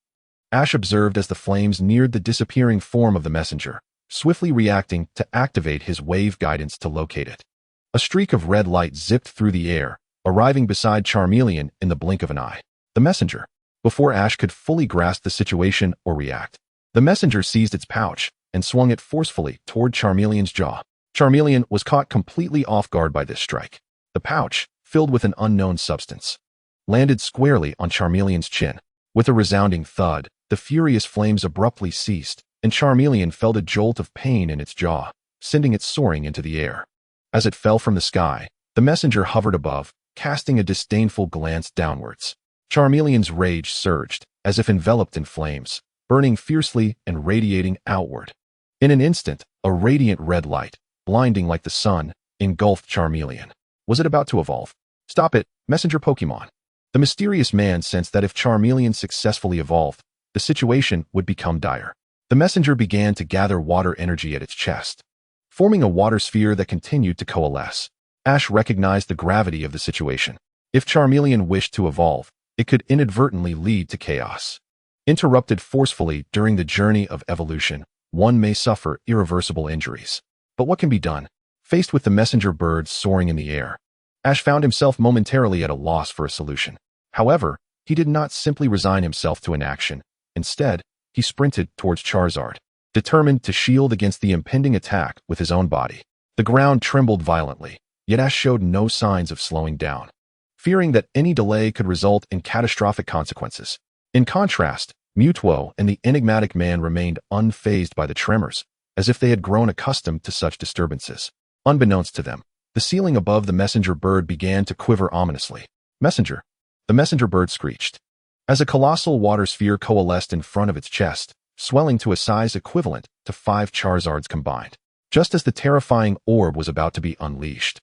Ash observed as the flames neared the disappearing form of the messenger, swiftly reacting to activate his wave guidance to locate it. A streak of red light zipped through the air, arriving beside Charmeleon in the blink of an eye. The messenger. Before Ash could fully grasp the situation or react, the messenger seized its pouch and swung it forcefully toward Charmeleon's jaw. Charmeleon was caught completely off guard by this strike. The pouch, filled with an unknown substance, landed squarely on Charmeleon's chin. With a resounding thud, the furious flames abruptly ceased, and Charmeleon felt a jolt of pain in its jaw, sending it soaring into the air. As it fell from the sky, the messenger hovered above, casting a disdainful glance downwards. Charmeleon's rage surged, as if enveloped in flames, burning fiercely and radiating outward. In an instant, a radiant red light, blinding like the sun, engulfed Charmeleon. Was it about to evolve? Stop it, messenger Pokémon. The mysterious man sensed that if Charmeleon successfully evolved, the situation would become dire. The messenger began to gather water energy at its chest, forming a water sphere that continued to coalesce. Ash recognized the gravity of the situation. If Charmeleon wished to evolve, it could inadvertently lead to chaos. Interrupted forcefully during the journey of evolution, one may suffer irreversible injuries. But what can be done? Faced with the messenger birds soaring in the air, Ash found himself momentarily at a loss for a solution. However, he did not simply resign himself to inaction. Instead, he sprinted towards Charizard, determined to shield against the impending attack with his own body. The ground trembled violently, yet Ash showed no signs of slowing down, fearing that any delay could result in catastrophic consequences. In contrast, Mewtwo and the enigmatic man remained unfazed by the tremors, as if they had grown accustomed to such disturbances. Unbeknownst to them, the ceiling above the messenger bird began to quiver ominously. Messenger! The messenger bird screeched, as a colossal water sphere coalesced in front of its chest, swelling to a size equivalent to 5 Charizards combined. Just as the terrifying orb was about to be unleashed,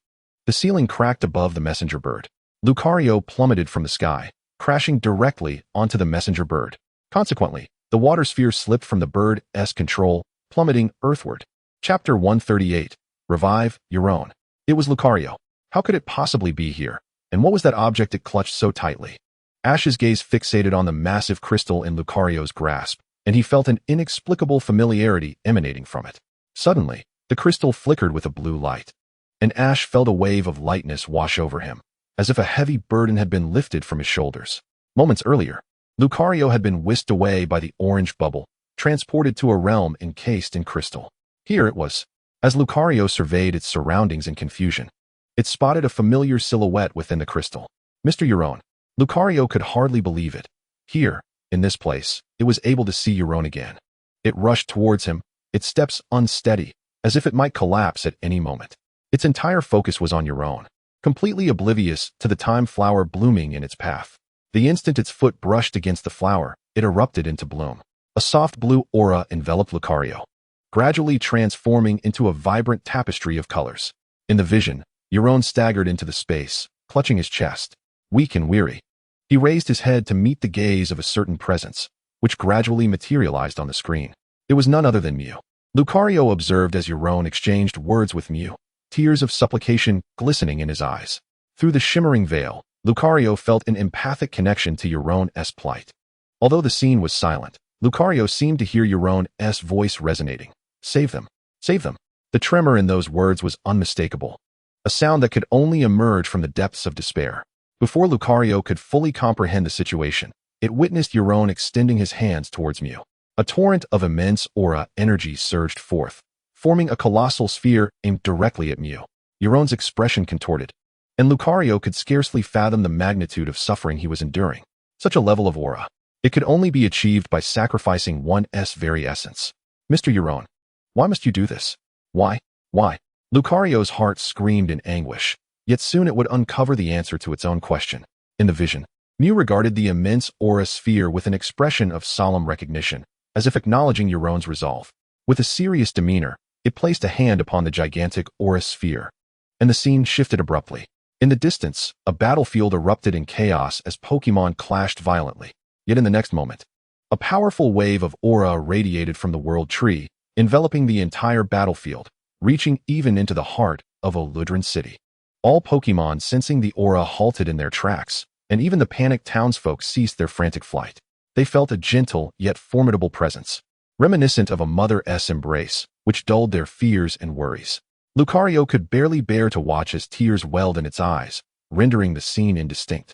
the ceiling cracked above the messenger bird. Lucario plummeted from the sky, crashing directly onto the messenger bird. Consequently, the water sphere slipped from the bird's control, plummeting earthward. Chapter 138. Revive Your Own. It was Lucario. How could it possibly be here? And what was that object it clutched so tightly? Ash's gaze fixated on the massive crystal in Lucario's grasp, and he felt an inexplicable familiarity emanating from it. Suddenly, the crystal flickered with a blue light, and Ash felt a wave of lightness wash over him, as if a heavy burden had been lifted from his shoulders. Moments earlier, Lucario had been whisked away by the orange bubble, transported to a realm encased in crystal. Here it was. As Lucario surveyed its surroundings in confusion, it spotted a familiar silhouette within the crystal. Mr. Euron. Lucario could hardly believe it. Here, in this place, it was able to see Euron again. It rushed towards him, its steps unsteady, as if it might collapse at any moment. Its entire focus was on Euron, completely oblivious to the time flower blooming in its path. The instant its foot brushed against the flower, it erupted into bloom. A soft blue aura enveloped Lucario, gradually transforming into a vibrant tapestry of colors. In the vision, Euron staggered into the space, clutching his chest. Weak and weary, he raised his head to meet the gaze of a certain presence, which gradually materialized on the screen. It was none other than Mew. Lucario observed as Euron exchanged words with Mew, tears of supplication glistening in his eyes. Through the shimmering veil, Lucario felt an empathic connection to Euron's plight. Although the scene was silent, Lucario seemed to hear Euron's voice resonating. Save them. Save them. The tremor in those words was unmistakable, a sound that could only emerge from the depths of despair. Before Lucario could fully comprehend the situation, it witnessed Euron extending his hands towards Mew. A torrent of immense aura energy surged forth, forming a colossal sphere aimed directly at Mew. Euron's expression contorted, and Lucario could scarcely fathom the magnitude of suffering he was enduring. Such a level of aura. It could only be achieved by sacrificing one's very essence. Mr. Euron, why must you do this? Why? Why? Lucario's heart screamed in anguish. Yet soon it would uncover the answer to its own question. In the vision, Mew regarded the immense aura sphere with an expression of solemn recognition, as if acknowledging Euron's resolve. With a serious demeanor, it placed a hand upon the gigantic aura sphere, and the scene shifted abruptly. In the distance, a battlefield erupted in chaos as Pokémon clashed violently. Yet in the next moment, a powerful wave of aura radiated from the World Tree, enveloping the entire battlefield, reaching even into the heart of Oludran City. All Pokémon sensing the aura halted in their tracks, and even the panicked townsfolk ceased their frantic flight. They felt a gentle yet formidable presence, reminiscent of a mother's embrace, which dulled their fears and worries. Lucario could barely bear to watch as tears welled in its eyes, rendering the scene indistinct,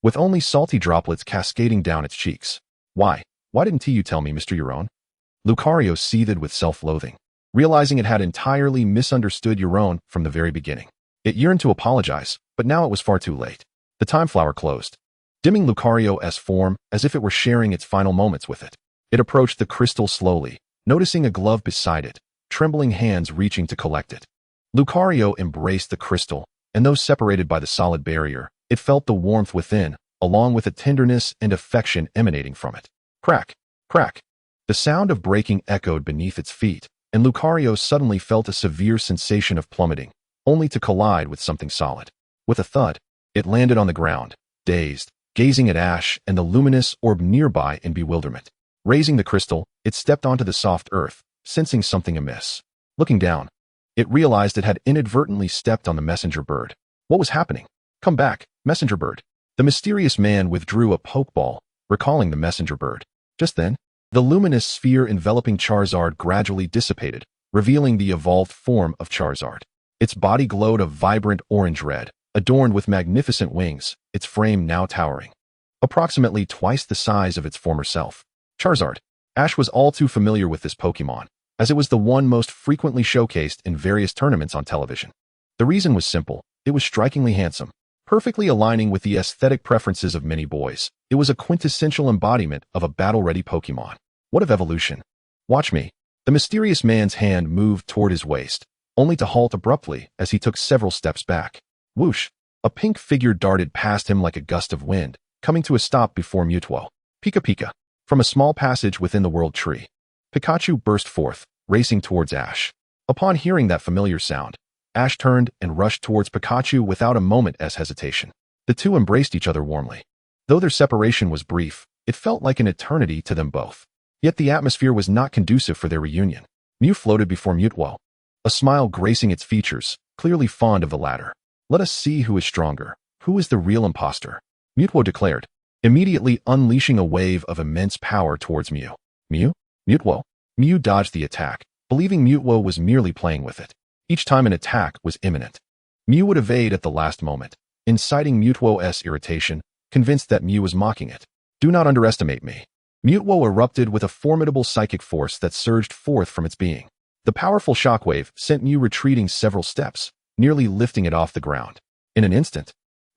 with only salty droplets cascading down its cheeks. Why didn't you tell me, Mr. Euron? Lucario seethed with self-loathing, realizing it had entirely misunderstood Euron from the very beginning. It yearned to apologize, but now it was far too late. The time flower closed, dimming Lucario's form as if it were sharing its final moments with it. It approached the crystal slowly, noticing a glove beside it, trembling hands reaching to collect it. Lucario embraced the crystal, and though separated by the solid barrier, it felt the warmth within, along with a tenderness and affection emanating from it. Crack, crack. The sound of breaking echoed beneath its feet, and Lucario suddenly felt a severe sensation of plummeting, only to collide with something solid. With a thud, it landed on the ground, dazed, gazing at Ash and the luminous orb nearby in bewilderment. Raising the crystal, it stepped onto the soft earth, sensing something amiss. Looking down, it realized it had inadvertently stepped on the messenger bird. What was happening? Come back, messenger bird. The mysterious man withdrew a pokeball, recalling the messenger bird. Just then, the luminous sphere enveloping Charizard gradually dissipated, revealing the evolved form of Charizard. Its body glowed a vibrant orange-red, adorned with magnificent wings, its frame now towering approximately twice the size of its former self. Charizard. Ash was all too familiar with this Pokémon, as it was the one most frequently showcased in various tournaments on television. The reason was simple. It was strikingly handsome, perfectly aligning with the aesthetic preferences of many boys. It was a quintessential embodiment of a battle-ready Pokémon. What of evolution? Watch me. The mysterious man's hand moved toward his waist, only to halt abruptly as he took several steps back. Whoosh! A pink figure darted past him like a gust of wind, coming to a stop before Mewtwo. Pika Pika. From a small passage within the world tree, Pikachu burst forth, racing towards Ash. Upon hearing that familiar sound, Ash turned and rushed towards Pikachu without a moment's hesitation. The two embraced each other warmly. Though their separation was brief, it felt like an eternity to them both. Yet the atmosphere was not conducive for their reunion. Mew floated before Mewtwo, a smile gracing its features, clearly fond of the latter. Let us see who is stronger, who is the real imposter, Mewtwo declared, immediately unleashing a wave of immense power towards Mew. Mew? Mewtwo? Mew dodged the attack, believing Mewtwo was merely playing with it. Each time an attack was imminent, Mew would evade at the last moment, inciting Mewtwo's irritation, convinced that Mew was mocking it. Do not underestimate me. Mewtwo erupted with a formidable psychic force that surged forth from its being. The powerful shockwave sent Mew retreating several steps, nearly lifting it off the ground. In an instant,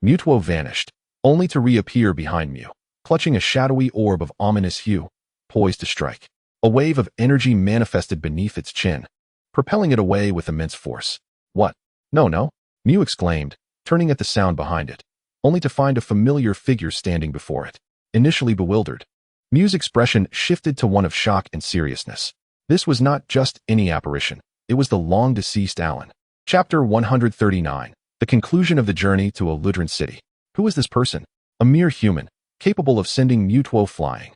Mewtwo vanished, only to reappear behind Mew, clutching a shadowy orb of ominous hue, poised to strike. A wave of energy manifested beneath its chin, propelling it away with immense force. What? No, Mew exclaimed, turning at the sound behind it, only to find a familiar figure standing before it. Initially bewildered, Mew's expression shifted to one of shock and seriousness. This was not just any apparition, it was the long-deceased Alan. Chapter 139. The conclusion of the journey to Eludrin City. Who is this person? A mere human, capable of sending Mewtwo flying.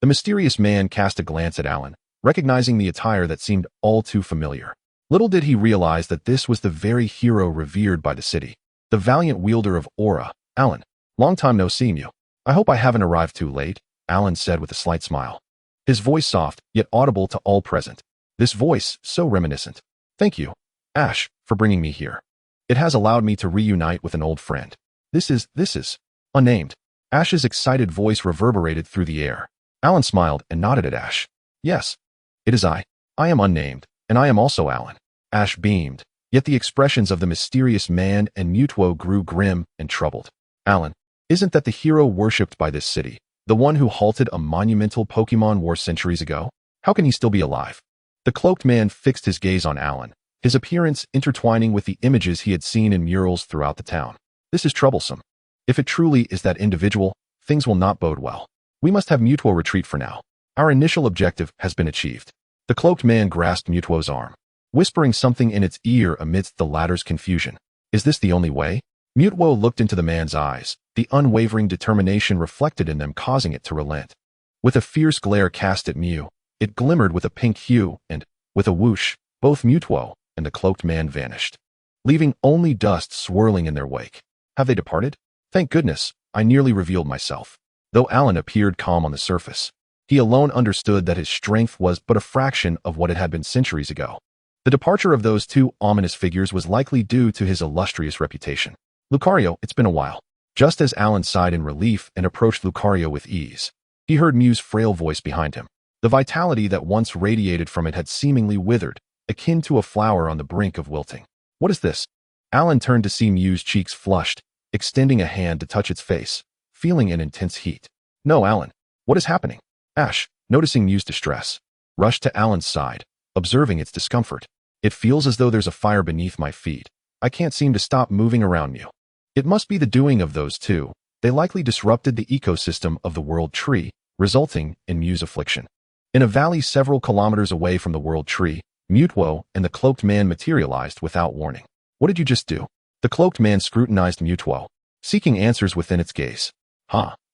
The mysterious man cast a glance at Alan, recognizing the attire that seemed all too familiar. Little did he realize that this was the very hero revered by the city, the valiant wielder of Aura. Alan, long time no see, Mew. I hope I haven't arrived too late, Alan said with a slight smile. His voice soft, yet audible to all present. This voice, so reminiscent. Thank you, Ash, for bringing me here. It has allowed me to reunite with an old friend. This is, unnamed. Ash's excited voice reverberated through the air. Alan smiled and nodded at Ash. Yes, it is I. I am unnamed, and I am also Alan. Ash beamed, yet the expressions of the mysterious man and Mewtwo grew grim and troubled. Alan, isn't that the hero worshipped by this city, the one who halted a monumental Pokémon war centuries ago? How can he still be alive? The cloaked man fixed his gaze on Alan, his appearance intertwining with the images he had seen in murals throughout the town. This is troublesome. If it truly is that individual, things will not bode well. We must have Mewtwo retreat for now. Our initial objective has been achieved. The cloaked man grasped Mewtwo's arm, whispering something in its ear amidst the latter's confusion. Is this the only way? Mewtwo looked into the man's eyes, the unwavering determination reflected in them causing it to relent. With a fierce glare cast at Mew, it glimmered with a pink hue and, with a whoosh, both Mewtwo and the cloaked man vanished, leaving only dust swirling in their wake. Have they departed? Thank goodness, I nearly revealed myself. Though Alan appeared calm on the surface, he alone understood that his strength was but a fraction of what it had been centuries ago. The departure of those two ominous figures was likely due to his illustrious reputation. Lucario, it's been a while. Just as Alan sighed in relief and approached Lucario with ease, he heard Mew's frail voice behind him. The vitality that once radiated from it had seemingly withered, akin to a flower on the brink of wilting. What is this? Alan turned to see Mew's cheeks flushed, extending a hand to touch its face, feeling an intense heat. No, Alan. What is happening? Ash, noticing Mew's distress, rushed to Alan's side, observing its discomfort. It feels as though there's a fire beneath my feet. I can't seem to stop moving around Mew. It must be the doing of those two, they likely disrupted the ecosystem of the world tree, resulting in Mew's affliction. In a valley several kilometers away from the world tree, Mutwo and the cloaked man materialized without warning. What did you just do? The cloaked man scrutinized Mutwo, seeking answers within its gaze.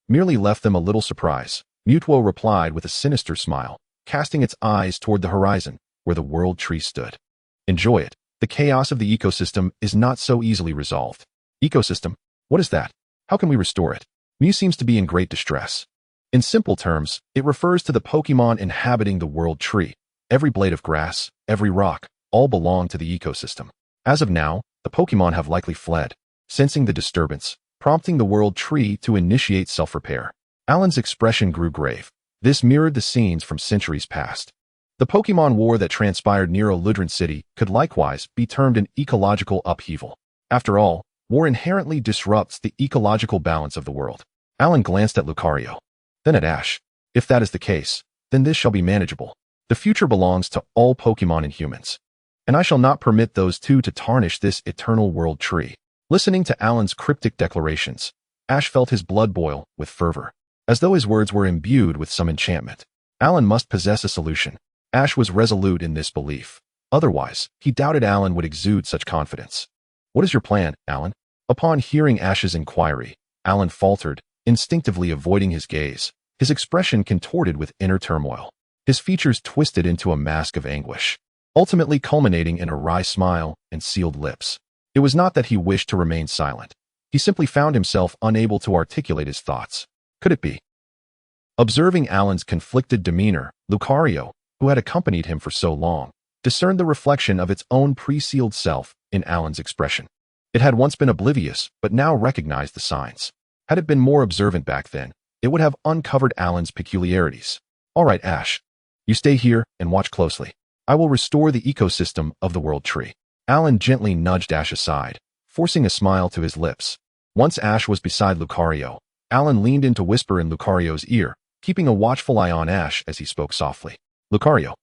Merely left them a little surprise. Mutwo replied with a sinister smile, casting its eyes toward the horizon, where the world tree stood. Enjoy it. The chaos of the ecosystem is not so easily resolved. Ecosystem? What is that? How can we restore it? Mew seems to be in great distress. In simple terms, it refers to the Pokémon inhabiting the world tree. Every blade of grass, every rock, all belong to the ecosystem. As of now, the Pokémon have likely fled, sensing the disturbance, prompting the world tree to initiate self-repair. Alan's expression grew grave. This mirrored the scenes from centuries past. The Pokémon War that transpired near Oludran City could likewise be termed an ecological upheaval. After all, war inherently disrupts the ecological balance of the world. Alan glanced at Lucario, then at Ash. If that is the case, then this shall be manageable. The future belongs to all Pokémon and humans, and I shall not permit those two to tarnish this eternal world tree. Listening to Alan's cryptic declarations, Ash felt his blood boil with fervor, as though his words were imbued with some enchantment. Alan must possess a solution. Ash was resolute in this belief. Otherwise, he doubted Alan would exude such confidence. What is your plan, Alan? Upon hearing Ash's inquiry, Alan faltered, instinctively avoiding his gaze, his expression contorted with inner turmoil. His features twisted into a mask of anguish, ultimately culminating in a wry smile and sealed lips. It was not that he wished to remain silent. He simply found himself unable to articulate his thoughts. Could it be? Observing Alan's conflicted demeanor, Lucario, who had accompanied him for so long, discerned the reflection of its own pre-sealed self in Alan's expression. It had once been oblivious, but now recognized the signs. Had it been more observant back then, it would have uncovered Alan's peculiarities. All right, Ash. You stay here and watch closely. I will restore the ecosystem of the world tree. Alan gently nudged Ash aside, forcing a smile to his lips. Once Ash was beside Lucario, Alan leaned in to whisper in Lucario's ear, keeping a watchful eye on Ash as he spoke softly. Lucario,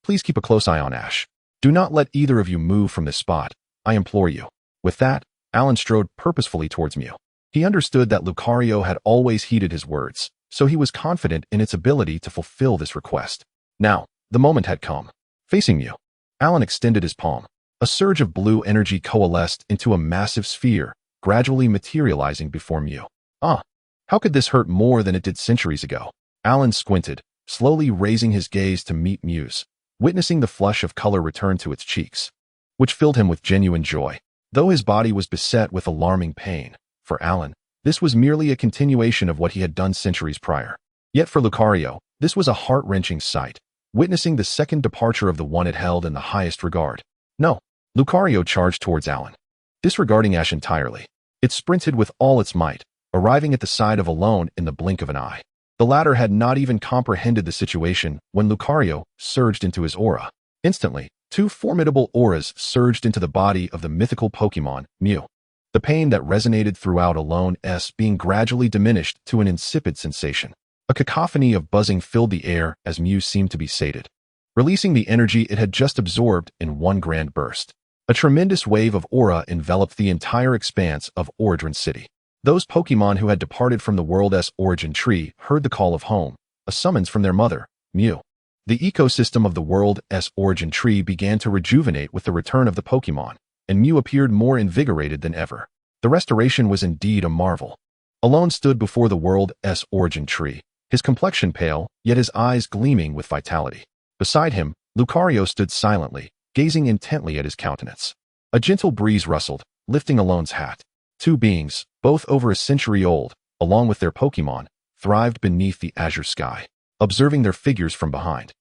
please keep a close eye on Ash. Do not let either of you move from this spot, I implore you. With that, Alan strode purposefully towards Mew. He understood that Lucario had always heeded his words, so he was confident in its ability to fulfill this request. Now, the moment had come. Facing Mew, Alan extended his palm. A surge of blue energy coalesced into a massive sphere, gradually materializing before Mew. How could this hurt more than it did centuries ago? Alan squinted, slowly raising his gaze to meet Mew's, witnessing the flush of color return to its cheeks, which filled him with genuine joy. Though his body was beset with alarming pain, for Alan, this was merely a continuation of what he had done centuries prior. Yet for Lucario, this was a heart-wrenching sight, witnessing the second departure of the one it held in the highest regard. No. Lucario charged towards Alan, disregarding Ash entirely. It sprinted with all its might, arriving at the side of Alone in the blink of an eye. The latter had not even comprehended the situation when Lucario surged into his aura. Instantly, two formidable auras surged into the body of the mythical Pokémon, Mew. The pain that resonated throughout Alone's being gradually diminished to an insipid sensation. A cacophony of buzzing filled the air as Mew seemed to be sated, releasing the energy it had just absorbed in one grand burst. A tremendous wave of aura enveloped the entire expanse of Oludran City. Those Pokémon who had departed from the world's origin tree heard the call of home, a summons from their mother, Mew. The ecosystem of the world's origin tree began to rejuvenate with the return of the Pokémon, and Mew appeared more invigorated than ever. The restoration was indeed a marvel. Alone stood before the world's origin tree, his complexion pale, yet his eyes gleaming with vitality. Beside him, Lucario stood silently, gazing intently at his countenance. A gentle breeze rustled, lifting Alone's hat. Two beings, both over a century old, along with their Pokémon, thrived beneath the azure sky, observing their figures from behind.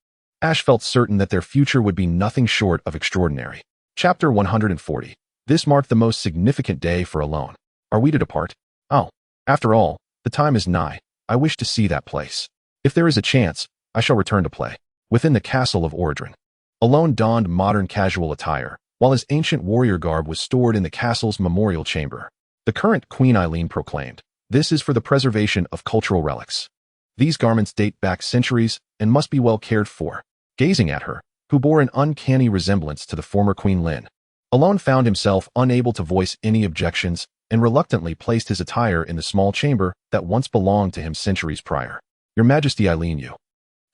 Ash felt certain that their future would be nothing short of extraordinary. Chapter 140. This marked the most significant day for Alone. Are we to depart? Oh, after all, the time is nigh. I wish to see that place. If there is a chance, I shall return to play. Within the castle of Oludran, Alone donned modern casual attire, while his ancient warrior garb was stored in the castle's memorial chamber. The current Queen Eileen proclaimed, "This is for the preservation of cultural relics. These garments date back centuries and must be well cared for." Gazing at her, who bore an uncanny resemblance to the former Queen Lin, Alone found himself unable to voice any objections and reluctantly placed his attire in the small chamber that once belonged to him centuries prior. Your Majesty, Eileen,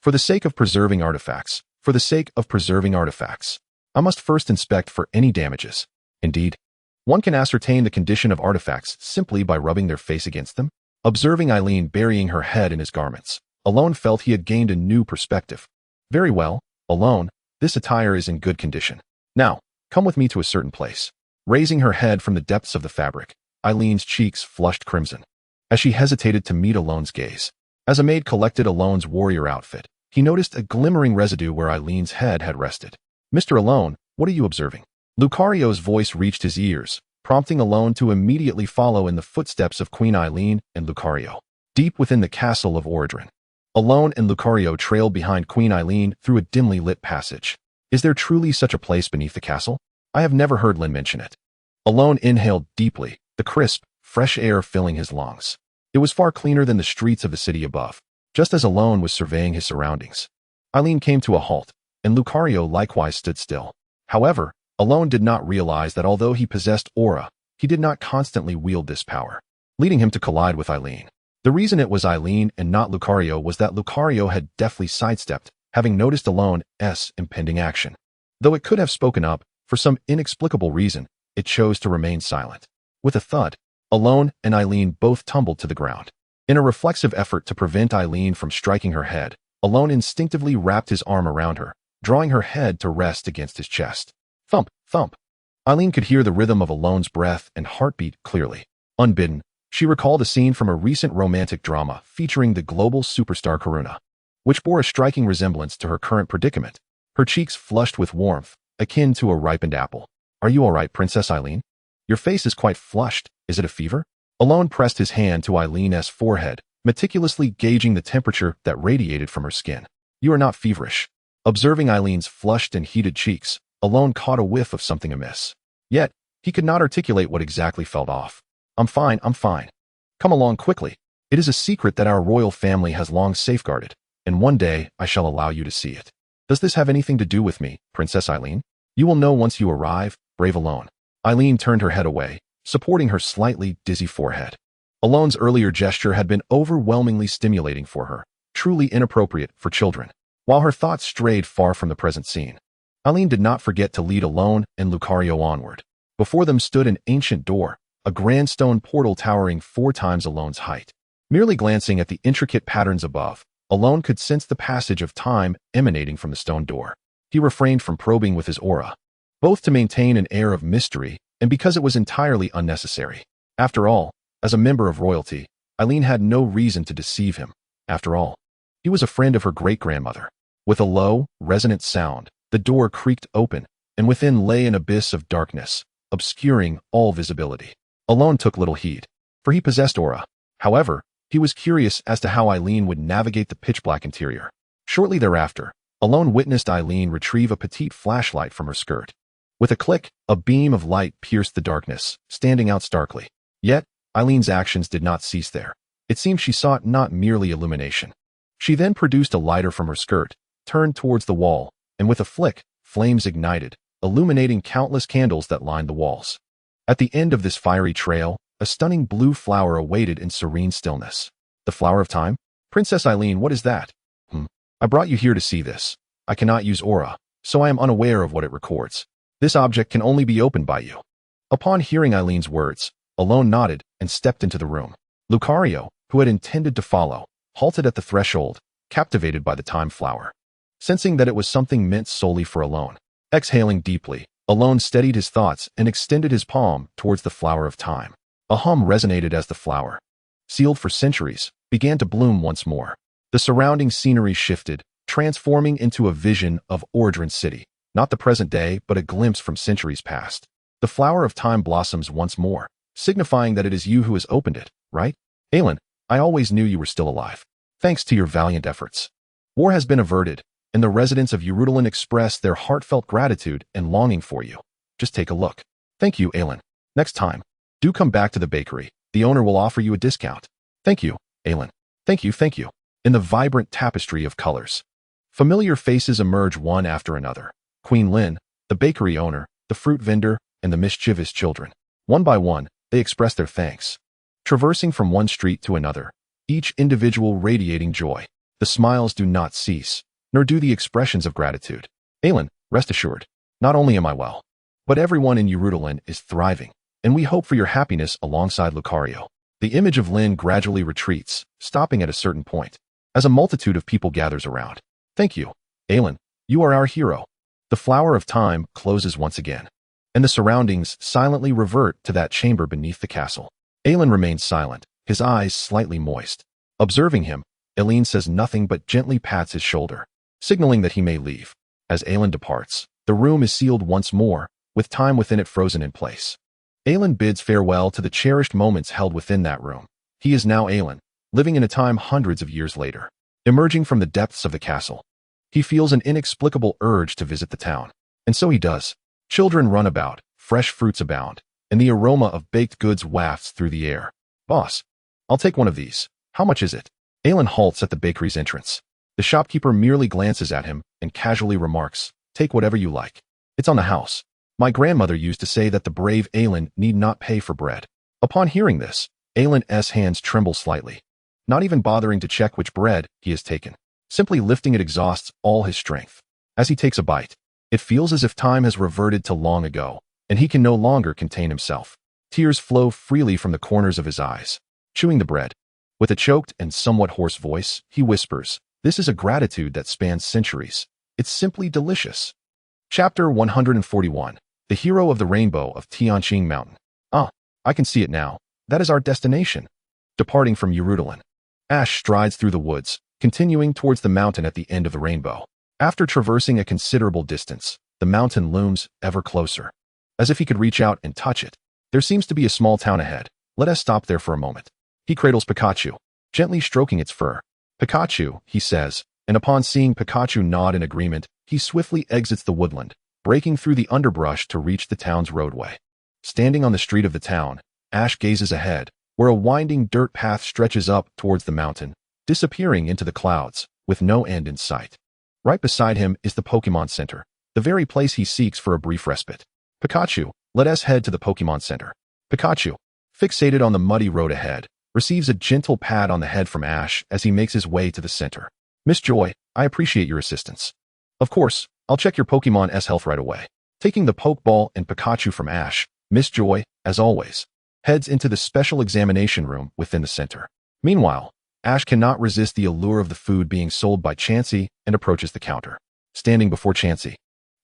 for the sake of preserving artifacts, I must first inspect for any damages. Indeed, one can ascertain the condition of artifacts simply by rubbing their face against them. Observing Eileen burying her head in his garments, Alone felt he had gained a new perspective. Very well, Alone, this attire is in good condition. Now, come with me to a certain place. Raising her head from the depths of the fabric, Eileen's cheeks flushed crimson as she hesitated to meet Alone's gaze. As a maid collected Alone's warrior outfit, he noticed a glimmering residue where Eileen's head had rested. Mr. Alone, what are you observing? Lucario's voice reached his ears, prompting Alone to immediately follow in the footsteps of Queen Eileen and Lucario. Deep within the castle of Orodrin, Alone and Lucario trailed behind Queen Eileen through a dimly lit passage. Is there truly such a place beneath the castle? I have never heard Lynn mention it. Alone inhaled deeply, the crisp, fresh air filling his lungs. It was far cleaner than the streets of the city above. Just as Alone was surveying his surroundings, Eileen came to a halt, and Lucario likewise stood still. However, Alone did not realize that although he possessed aura, he did not constantly wield this power, leading him to collide with Eileen. The reason it was Eileen and not Lucario was that Lucario had deftly sidestepped, having noticed Alone's impending action. Though it could have spoken up, for some inexplicable reason, it chose to remain silent. With a thud, Alone and Eileen both tumbled to the ground. In a reflexive effort to prevent Eileen from striking her head, Alone instinctively wrapped his arm around her, drawing her head to rest against his chest. Thump, thump. Eileen could hear the rhythm of Alone's breath and heartbeat clearly. Unbidden, she recalled a scene from a recent romantic drama featuring the global superstar Karuna, which bore a striking resemblance to her current predicament. Her cheeks flushed with warmth, akin to a ripened apple. Are you all right, Princess Eileen? Your face is quite flushed. Is it a fever? Alone pressed his hand to Eileen's forehead, meticulously gauging the temperature that radiated from her skin. You are not feverish. Observing Eileen's flushed and heated cheeks, Alone caught a whiff of something amiss. Yet, he could not articulate what exactly felt off. I'm fine. Come along quickly. It is a secret that our royal family has long safeguarded, and one day I shall allow you to see it. Does this have anything to do with me, Princess Eileen? You will know once you arrive, brave Alone. Eileen turned her head away, supporting her slightly dizzy forehead. Alone's earlier gesture had been overwhelmingly stimulating for her, truly inappropriate for children. While her thoughts strayed far from the present scene, Eileen did not forget to lead Alone and Lucario onward. Before them stood an ancient door, a grand stone portal towering 4 times Alone's height. Merely glancing at the intricate patterns above, Alone could sense the passage of time emanating from the stone door. He refrained from probing with his aura, both to maintain an air of mystery and because it was entirely unnecessary. After all, as a member of royalty, Eileen had no reason to deceive him. After all, he was a friend of her great-grandmother. With a low, resonant sound, the door creaked open, and within lay an abyss of darkness, obscuring all visibility. Alone took little heed, for he possessed aura. However, he was curious as to how Eileen would navigate the pitch-black interior. Shortly thereafter, Alone witnessed Eileen retrieve a petite flashlight from her skirt. With a click, a beam of light pierced the darkness, standing out starkly. Yet, Eileen's actions did not cease there. It seemed she sought not merely illumination. She then produced a lighter from her skirt, turned towards the wall, and with a flick, flames ignited, illuminating countless candles that lined the walls. At the end of this fiery trail, a stunning blue flower awaited in serene stillness. The flower of time? Princess Eileen, what is that? I brought you here to see this. I cannot use aura, so I am unaware of what it records. This object can only be opened by you. Upon hearing Eileen's words, Alone nodded and stepped into the room. Lucario, who had intended to follow, halted at the threshold, captivated by the time flower. Sensing that it was something meant solely for Alone, exhaling deeply, Alone steadied his thoughts and extended his palm towards the flower of time. A hum resonated as the flower, sealed for centuries, began to bloom once more. The surrounding scenery shifted, transforming into a vision of Orodrin City. Not the present day, but a glimpse from centuries past. The flower of time blossoms once more, signifying that it is you who has opened it, right? Aelin, I always knew you were still alive, thanks to your valiant efforts. War has been averted, and the residents of Urudalin express their heartfelt gratitude and longing for you. Just take a look. Thank you, Aelin. Next time, do come back to the bakery. The owner will offer you a discount. Thank you, Aelin. Thank you. In the vibrant tapestry of colors, familiar faces emerge one after another. Queen Lynn, the bakery owner, the fruit vendor, and the mischievous children. One by one, They express their thanks, traversing from one street to another, each individual radiating joy. The smiles do not cease, nor do the expressions of gratitude. Aelin, rest assured, not only am I well, but everyone in Urutalin is thriving, and we hope for your happiness alongside Lucario. The image of Lynn gradually retreats, stopping at a certain point, as a multitude of people gathers around. Thank you, Aelin, you are our hero. The flower of time closes once again, and the surroundings silently revert to that chamber beneath the castle. Aelin remains silent, his eyes slightly moist. Observing him, Aelin says nothing but gently pats his shoulder, signaling that he may leave. As Aelin departs, the room is sealed once more, with time within it frozen in place. Aelin bids farewell to the cherished moments held within that room. He is now Aelin, living in a time hundreds of years later. Emerging from the depths of the castle, he feels an inexplicable urge to visit the town. And so he does. Children run about, fresh fruits abound, and the aroma of baked goods wafts through the air. Boss, I'll take one of these. How much is it? Aelin halts at the bakery's entrance. The shopkeeper merely glances at him and casually remarks, take whatever you like. It's on the house. My grandmother used to say that the brave Aelin need not pay for bread. Upon hearing this, Aelin's hands tremble slightly, not even bothering to check which bread he has taken. Simply lifting it exhausts all his strength. As he takes a bite, it feels as if time has reverted to long ago, and he can no longer contain himself. Tears flow freely from the corners of his eyes. Chewing the bread, with a choked and somewhat hoarse voice, he whispers, this is a gratitude that spans centuries. It's simply delicious. Chapter 141. The Hero of the Rainbow of Tianqing Mountain. Ah, I can see it now. That is our destination. Departing from Urutalin, Ash strides through the woods, continuing towards the mountain at the end of the rainbow. After traversing a considerable distance, the mountain looms ever closer, as if he could reach out and touch it. There seems to be a small town ahead. Let us stop there for a moment. He cradles Pikachu, gently stroking its fur. Pikachu, he says, and upon seeing Pikachu nod in agreement, he swiftly exits the woodland, breaking through the underbrush to reach the town's roadway. Standing on the street of the town, Ash gazes ahead, where a winding dirt path stretches up towards the mountain, disappearing into the clouds, with no end in sight. Right beside him is the Pokémon Center, the very place he seeks for a brief respite. Pikachu, let us head to the Pokémon Center. Pikachu, fixated on the muddy road ahead, receives a gentle pat on the head from Ash as he makes his way to the center. Miss Joy, I appreciate your assistance. Of course, I'll check your Pokémon's health right away. Taking the Pokeball and Pikachu from Ash, Miss Joy, as always, heads into the special examination room within the center. Meanwhile, Ash cannot resist the allure of the food being sold by Chansey and approaches the counter. Standing before Chansey,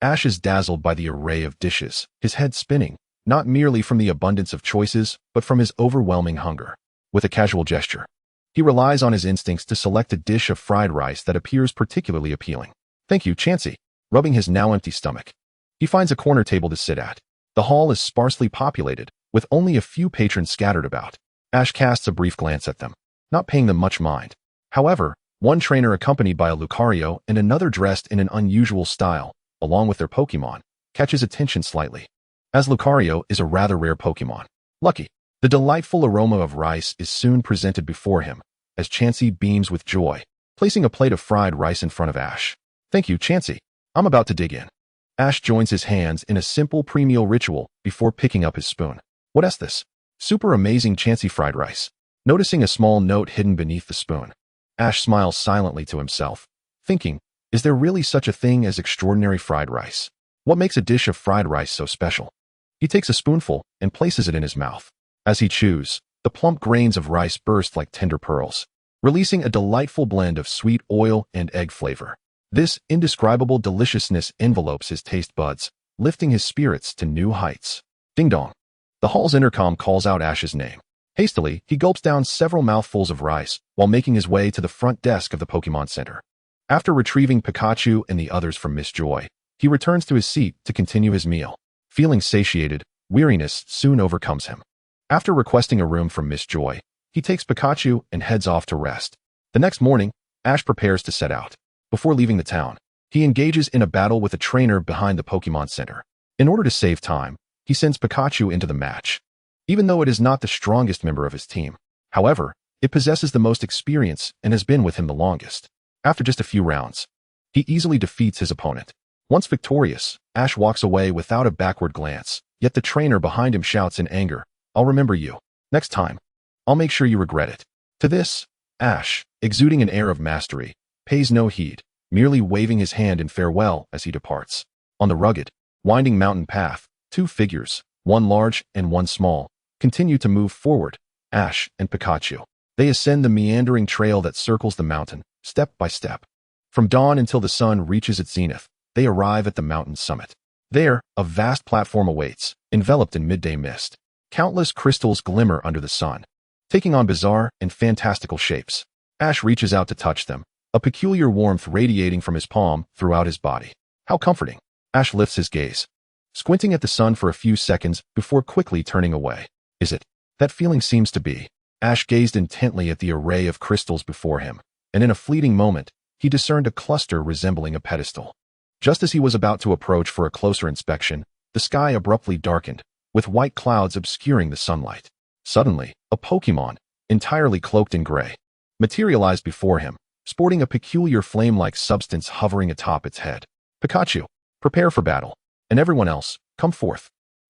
Ash is dazzled by the array of dishes, his head spinning, not merely from the abundance of choices, but from his overwhelming hunger. With a casual gesture, he relies on his instincts to select a dish of fried rice that appears particularly appealing. Thank you, Chansey. Rubbing his now empty stomach, he finds a corner table to sit at. The hall is sparsely populated, with only a few patrons scattered about. Ash casts a brief glance at them, not paying them much mind. However, one trainer accompanied by a Lucario and another dressed in an unusual style, along with their Pokemon, catches attention slightly. As Lucario is a rather rare Pokemon. Lucky. The delightful aroma of rice is soon presented before him, as Chansey beams with joy, placing a plate of fried rice in front of Ash. Thank you, Chansey. I'm about to dig in. Ash joins his hands in a simple pre-meal ritual before picking up his spoon. What is this? Super amazing Chansey fried rice. Noticing a small note hidden beneath the spoon, Ash smiles silently to himself, thinking, is there really such a thing as extraordinary fried rice? What makes a dish of fried rice so special? He takes a spoonful and places it in his mouth. As he chews, the plump grains of rice burst like tender pearls, releasing a delightful blend of sweet oil and egg flavor. This indescribable deliciousness envelopes his taste buds, lifting his spirits to new heights. Ding dong. The hall's intercom calls out Ash's name. Hastily, he gulps down several mouthfuls of rice while making his way to the front desk of the Pokémon Center. After retrieving Pikachu and the others from Miss Joy, he returns to his seat to continue his meal. Feeling satiated, weariness soon overcomes him. After requesting a room from Miss Joy, he takes Pikachu and heads off to rest. The next morning, Ash prepares to set out. Before leaving the town, he engages in a battle with a trainer behind the Pokémon Center. In order to save time, he sends Pikachu into the match, even though it is not the strongest member of his team. However, it possesses the most experience and has been with him the longest. After just a few rounds, he easily defeats his opponent. Once victorious, Ash walks away without a backward glance, yet the trainer behind him shouts in anger, I'll remember you. Next time. I'll make sure you regret it. To this, Ash, exuding an air of mastery, pays no heed, merely waving his hand in farewell as he departs. On the rugged, winding mountain path, two figures, one large and one small, continue to move forward, Ash and Pikachu. They ascend the meandering trail that circles the mountain, step by step. From dawn until the sun reaches its zenith, they arrive at the mountain's summit. There, a vast platform awaits, enveloped in midday mist. Countless crystals glimmer under the sun, taking on bizarre and fantastical shapes. Ash reaches out to touch them, a peculiar warmth radiating from his palm throughout his body. How comforting. Ash lifts his gaze, squinting at the sun for a few seconds before quickly turning away. Is it? That feeling seems to be. Ash gazed intently at the array of crystals before him, and in a fleeting moment, he discerned a cluster resembling a pedestal. Just as he was about to approach for a closer inspection, the sky abruptly darkened, with white clouds obscuring the sunlight. Suddenly, a Pokémon, entirely cloaked in gray, materialized before him, sporting a peculiar flame-like substance hovering atop its head. Pikachu, prepare for battle. And everyone else, come forth.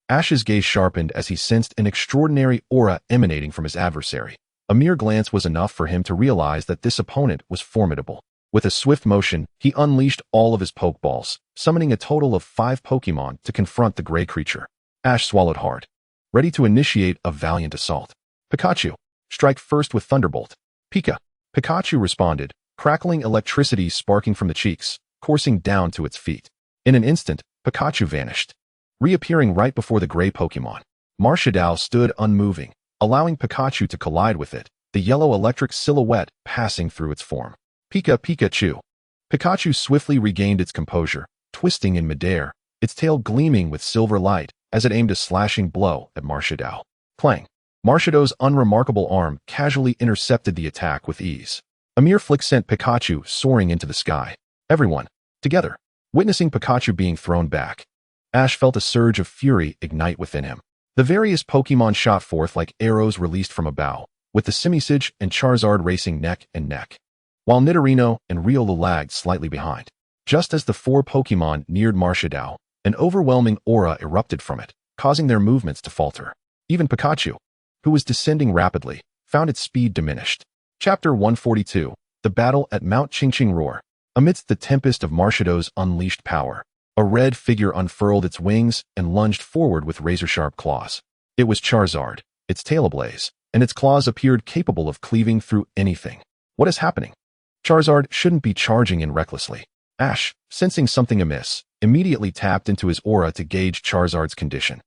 Ash's gaze sharpened as he sensed an extraordinary aura emanating from his adversary. A mere glance was enough for him to realize that this opponent was formidable. With a swift motion, he unleashed all of his Pokeballs, summoning a total of 5 Pokémon to confront the gray creature. Ash swallowed hard, ready to initiate a valiant assault. Pikachu, strike first with Thunderbolt. Pika. Pikachu responded, crackling electricity sparking from the cheeks, coursing down to its feet. In an instant, Pikachu vanished, reappearing right before the gray Pokémon. Marshadao stood unmoving, allowing Pikachu to collide with it, the yellow electric silhouette passing through its form. Pika Pikachu. Pikachu swiftly regained its composure, twisting in midair, its tail gleaming with silver light as it aimed a slashing blow at Marshadao. Clang. Marshado's unremarkable arm casually intercepted the attack with ease. A mere flick sent Pikachu soaring into the sky. Everyone, together, witnessing Pikachu being thrown back. Ash felt a surge of fury ignite within him. The various Pokémon shot forth like arrows released from a bow, with the Simisage and Charizard racing neck and neck, while Nidorino and Riolu lagged slightly behind. Just as the 4 Pokémon neared Marshadao, an overwhelming aura erupted from it, causing their movements to falter. Even Pikachu, who was descending rapidly, found its speed diminished. Chapter 142, The Battle at Mount Qingqing Roar. Amidst the tempest of Marshado's unleashed power, a red figure unfurled its wings and lunged forward with razor-sharp claws. It was Charizard, its tail ablaze, and its claws appeared capable of cleaving through anything. What is happening? Charizard shouldn't be charging in recklessly. Ash, sensing something amiss, immediately tapped into his aura to gauge Charizard's condition.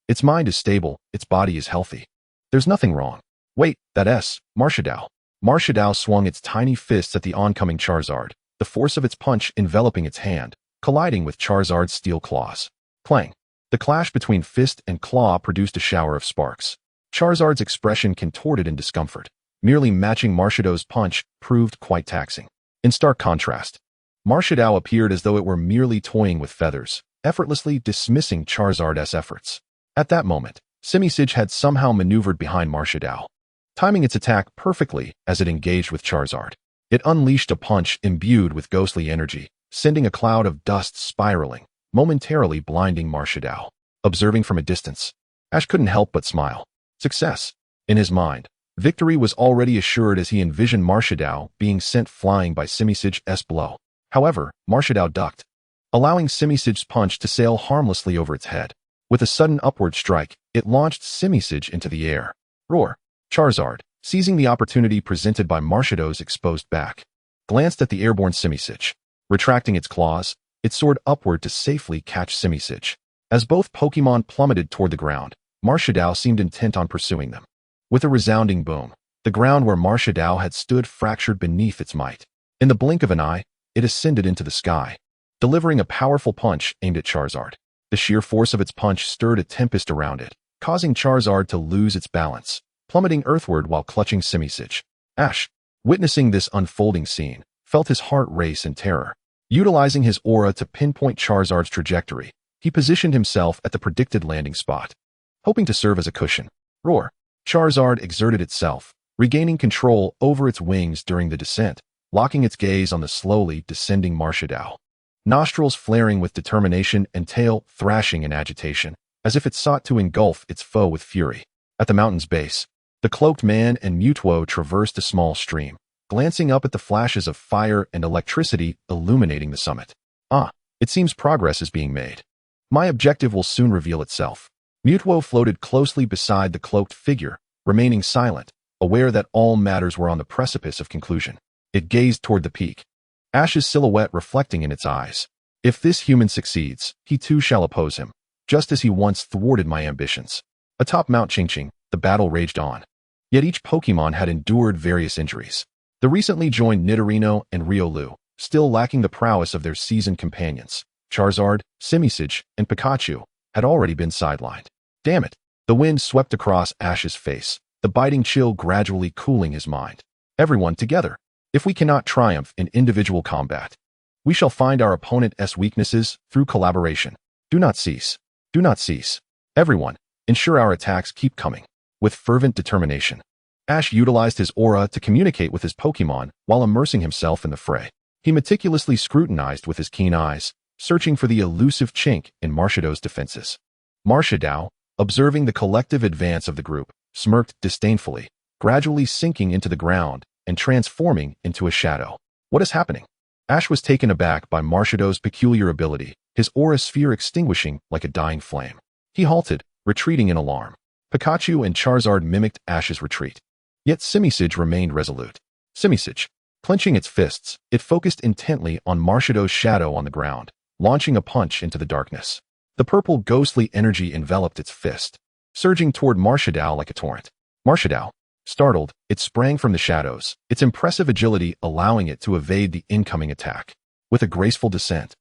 Its mind is stable, its body is healthy. There's nothing wrong. Wait, Marshadao. Marshadao swung its tiny fists at the oncoming Charizard, the force of its punch enveloping its hand, colliding with Charizard's steel claws. Clang. The clash between fist and claw produced a shower of sparks. Charizard's expression contorted in discomfort. Merely matching Marshado's punch proved quite taxing. In stark contrast, Marshadao appeared as though it were merely toying with feathers, effortlessly dismissing Charizard's efforts. At that moment, Simisage had somehow maneuvered behind Marshadao, timing its attack perfectly as it engaged with Charizard. It unleashed a punch imbued with ghostly energy, sending a cloud of dust spiraling, momentarily blinding Marshadao. Observing from a distance, Ash couldn't help but smile. Success. In his mind, victory was already assured as he envisioned Marshadao being sent flying by Simisage's blow. However, Marshadao ducked, allowing Simisage's punch to sail harmlessly over its head. With a sudden upward strike, it launched Simisage into the air. Roar. Charizard, seizing the opportunity presented by Marshado's exposed back, glanced at the airborne Simisage. Retracting its claws, it soared upward to safely catch Simisage. As both Pokémon plummeted toward the ground, Marshadao seemed intent on pursuing them. With a resounding boom, the ground where Marshadao had stood fractured beneath its might. In the blink of an eye, it ascended into the sky, delivering a powerful punch aimed at Charizard. The sheer force of its punch stirred a tempest around it, causing Charizard to lose its balance, plummeting earthward while clutching Simisage. Ash, witnessing this unfolding scene, felt his heart race in terror. Utilizing his aura to pinpoint Charizard's trajectory, he positioned himself at the predicted landing spot, hoping to serve as a cushion. Roar. Charizard exerted itself, regaining control over its wings during the descent, locking its gaze on the slowly descending Marshadao. Nostrils flaring with determination and tail thrashing in agitation, as if it sought to engulf its foe with fury. At the mountain's base, the cloaked man and Mutuo traversed a small stream, glancing up at the flashes of fire and electricity illuminating the summit. Ah, it seems progress is being made. My objective will soon reveal itself. Mutuo floated closely beside the cloaked figure, remaining silent, aware that all matters were on the precipice of conclusion. It gazed toward the peak, Ash's silhouette reflecting in its eyes. If this human succeeds, he too shall oppose him, just as he once thwarted my ambitions. Atop Mount Qingqing, the battle raged on. Yet each Pokémon had endured various injuries. The recently joined Nidorino and Riolu, still lacking the prowess of their seasoned companions, Charizard, Simisage, and Pikachu, had already been sidelined. Damn it! The wind swept across Ash's face, the biting chill gradually cooling his mind. Everyone together. If we cannot triumph in individual combat, we shall find our opponent's weaknesses through collaboration. Do not cease. Do not cease. Everyone, ensure our attacks keep coming. With fervent determination, Ash utilized his aura to communicate with his Pokémon while immersing himself in the fray. He meticulously scrutinized with his keen eyes, searching for the elusive chink in Marshadow's defenses. Marshaddow, observing the collective advance of the group, smirked disdainfully, gradually sinking into the ground and transforming into a shadow. What is happening? Ash was taken aback by Marshadow's peculiar ability, his aura sphere extinguishing like a dying flame. He halted, retreating in alarm. Pikachu and Charizard mimicked Ash's retreat. Yet Simisage remained resolute. Simisage, clenching its fists, it focused intently on Marshadow's shadow on the ground, launching a punch into the darkness. The purple ghostly energy enveloped its fist, surging toward Marshaddow like a torrent. Marshaddow, startled, it sprang from the shadows, its impressive agility allowing it to evade the incoming attack. With a graceful descent,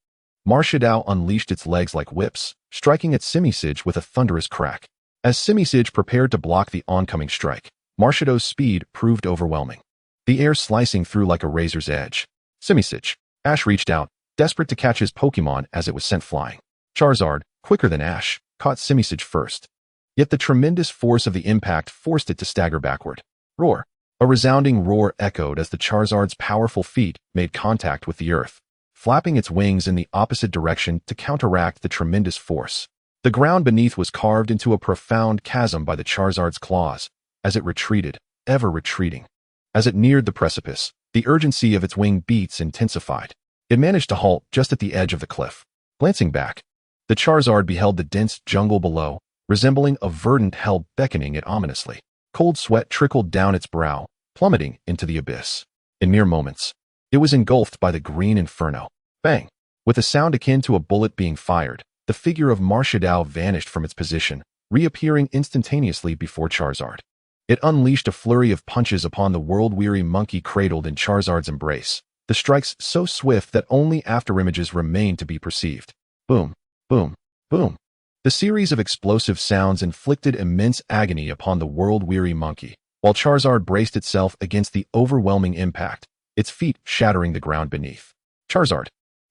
Marshaddow unleashed its legs like whips, striking at Simisage with a thunderous crack. As Simisage prepared to block the oncoming strike, Marshadow's speed proved overwhelming, the air slicing through like a razor's edge. Simisage. Ash reached out, desperate to catch his Pokémon as it was sent flying. Charizard, quicker than Ash, caught Simisage first. Yet the tremendous force of the impact forced it to stagger backward. Roar. A resounding roar echoed as the Charizard's powerful feet made contact with the earth, flapping its wings in the opposite direction to counteract the tremendous force. The ground beneath was carved into a profound chasm by the Charizard's claws, as it retreated, ever retreating. As it neared the precipice, the urgency of its wing beats intensified. It managed to halt just at the edge of the cliff. Glancing back, the Charizard beheld the dense jungle below, resembling a verdant hell beckoning it ominously. Cold sweat trickled down its brow, plummeting into the abyss. In mere moments, it was engulfed by the green inferno. Bang! With a sound akin to a bullet being fired, the figure of Marshaddow vanished from its position, reappearing instantaneously before Charizard. It unleashed a flurry of punches upon the world-weary monkey cradled in Charizard's embrace, the strikes so swift that only afterimages remained to be perceived. Boom, boom, boom. The series of explosive sounds inflicted immense agony upon the world-weary monkey, while Charizard braced itself against the overwhelming impact, its feet shattering the ground beneath. Charizard.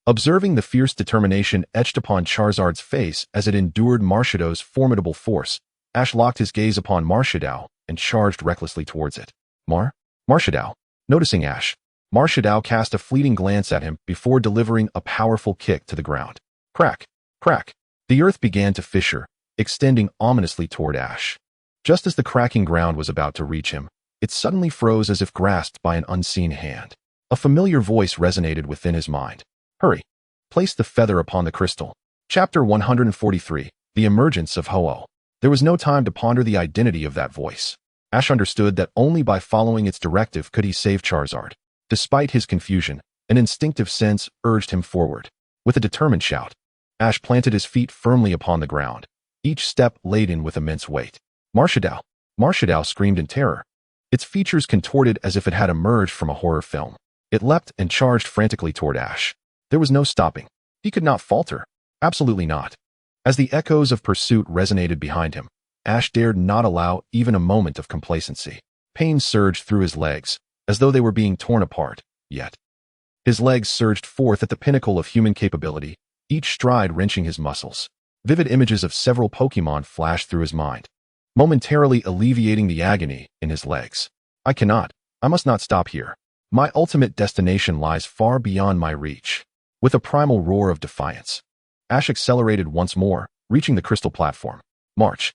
Observing the fierce determination etched upon Charizard's face as it endured Marshadow's formidable force, Ash locked his gaze upon Marshaddow and charged recklessly towards it. Marshaddow. Noticing Ash, Marshaddow cast a fleeting glance at him before delivering a powerful kick to the ground. Crack, crack. The earth began to fissure, extending ominously toward Ash. Just as the cracking ground was about to reach him, it suddenly froze as if grasped by an unseen hand. A familiar voice resonated within his mind. Hurry. Place the feather upon the crystal. Chapter 143, The Emergence of Ho-Oh. There was no time to ponder the identity of that voice. Ash understood that only by following its directive could he save Charizard. Despite his confusion, an instinctive sense urged him forward. With a determined shout, Ash planted his feet firmly upon the ground, each step laden with immense weight. Marshaddow. Marshaddow screamed in terror. Its features contorted as if it had emerged from a horror film. It leapt and charged frantically toward Ash. There was no stopping. He could not falter. Absolutely not. As the echoes of pursuit resonated behind him, Ash dared not allow even a moment of complacency. Pain surged through his legs, as though they were being torn apart, yet his legs surged forth at the pinnacle of human capability, each stride wrenching his muscles. Vivid images of several Pokémon flashed through his mind, momentarily alleviating the agony in his legs. I must not stop here. My ultimate destination lies far beyond my reach. With a primal roar of defiance, Ash accelerated once more, reaching the crystal platform. March.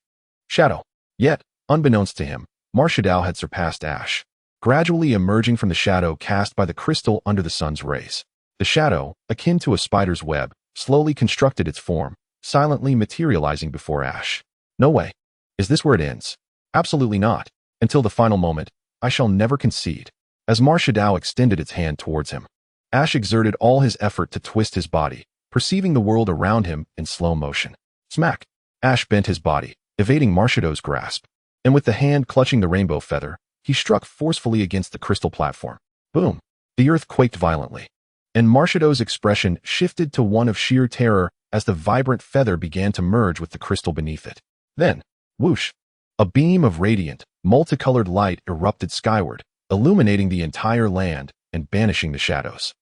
Shadow. Yet, unbeknownst to him, Marshadao had surpassed Ash, gradually emerging from the shadow cast by the crystal under the sun's rays. The shadow, akin to a spider's web, slowly constructed its form, silently materializing before Ash. No way. Is this where it ends? Absolutely not. Until the final moment, I shall never concede. As Marshadao extended its hand towards him, Ash exerted all his effort to twist his body, perceiving the world around him in slow motion. Smack! Ash bent his body, evading Marshado's grasp, and with the hand clutching the rainbow feather, he struck forcefully against the crystal platform. Boom! The earth quaked violently, and Marshado's expression shifted to one of sheer terror as the vibrant feather began to merge with the crystal beneath it. Then, whoosh! A beam of radiant, multicolored light erupted skyward, illuminating the entire land and banishing the shadows.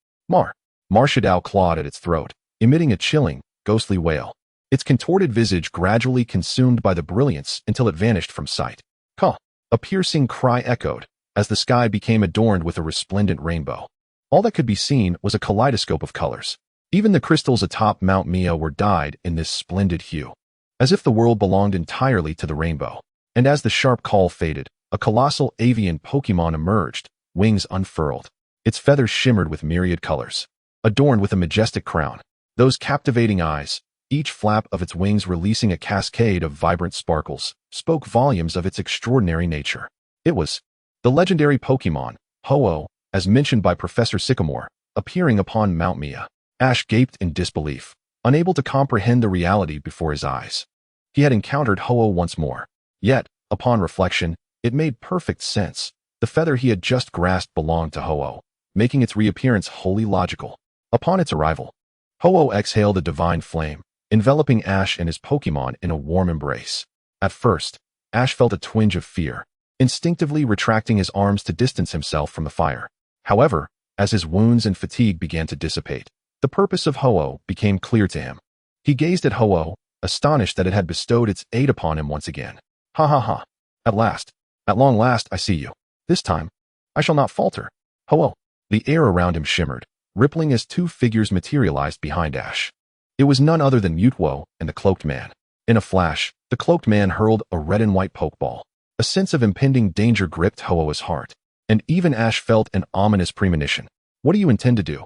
Marshadao clawed at its throat, emitting a chilling, ghostly wail. Its contorted visage gradually consumed by the brilliance until it vanished from sight. Caw! A piercing cry echoed as the sky became adorned with a resplendent rainbow. All that could be seen was a kaleidoscope of colors. Even the crystals atop Mount Mia were dyed in this splendid hue, as if the world belonged entirely to the rainbow. And as the sharp call faded, a colossal avian Pokémon emerged, wings unfurled. Its feathers shimmered with myriad colors, adorned with a majestic crown. Those captivating eyes, each flap of its wings releasing a cascade of vibrant sparkles, spoke volumes of its extraordinary nature. It was the legendary Pokémon, Ho-Oh, as mentioned by Professor Sycamore, appearing upon Mount Mia. Ash gaped in disbelief, unable to comprehend the reality before his eyes. He had encountered Ho-Oh once more. Yet, upon reflection, it made perfect sense. The feather he had just grasped belonged to Ho-Oh, making its reappearance wholly logical. Upon its arrival, Ho-Oh exhaled a divine flame, enveloping Ash and his Pokémon in a warm embrace. At first, Ash felt a twinge of fear, instinctively retracting his arms to distance himself from the fire. However, as his wounds and fatigue began to dissipate, the purpose of Ho-Oh became clear to him. He gazed at Ho-Oh, astonished that it had bestowed its aid upon him once again. Ha ha ha. At long last, I see you. This time, I shall not falter. Ho-Oh. The air around him shimmered, rippling as two figures materialized behind Ash. It was none other than Mutwo and the Cloaked Man. In a flash, the Cloaked Man hurled a red and white Pokeball. A sense of impending danger gripped Ho-Oh's heart, and even Ash felt an ominous premonition. What do you intend to do?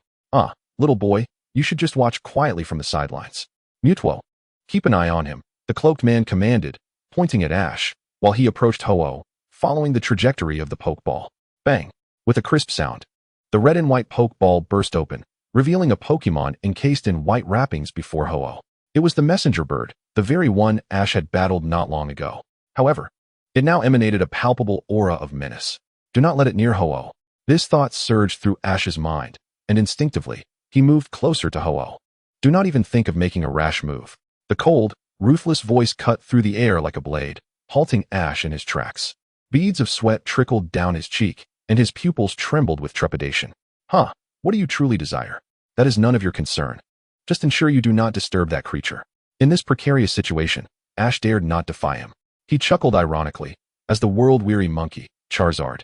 Little boy, you should just watch quietly from the sidelines. Mutwo, keep an eye on him, the Cloaked Man commanded, pointing at Ash, while he approached Ho-Oh, following the trajectory of the Pokeball. Bang! With a crisp sound, the red and white Pokeball burst open, revealing a Pokémon encased in white wrappings before Ho-Oh. It was the messenger bird, the very one Ash had battled not long ago. However, it now emanated a palpable aura of menace. Do not let it near Ho-Oh. This thought surged through Ash's mind, and instinctively, he moved closer to Ho-Oh. Do not even think of making a rash move. The cold, ruthless voice cut through the air like a blade, halting Ash in his tracks. Beads of sweat trickled down his cheek, and his pupils trembled with trepidation. What do you truly desire? That is none of your concern. Just ensure you do not disturb that creature. In this precarious situation, Ash dared not defy him. He chuckled ironically, as the world-weary monkey, Charizard,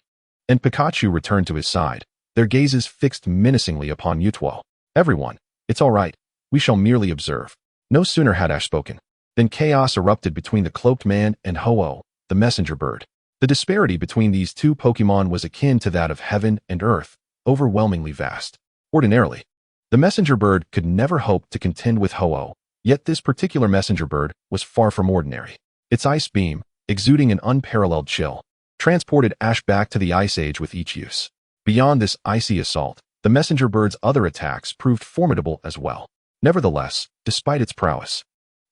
and Pikachu returned to his side, their gazes fixed menacingly upon Mutwo. Everyone, it's all right. We shall merely observe. No sooner had Ash spoken than chaos erupted between the Cloaked Man and Ho-Oh, the messenger bird. The disparity between these two Pokémon was akin to that of heaven and earth, overwhelmingly vast. Ordinarily, the messenger bird could never hope to contend with Ho-Oh, yet this particular messenger bird was far from ordinary. Its ice beam, exuding an unparalleled chill, transported Ash back to the Ice Age with each use. Beyond this icy assault, the messenger bird's other attacks proved formidable as well. Nevertheless, despite its prowess,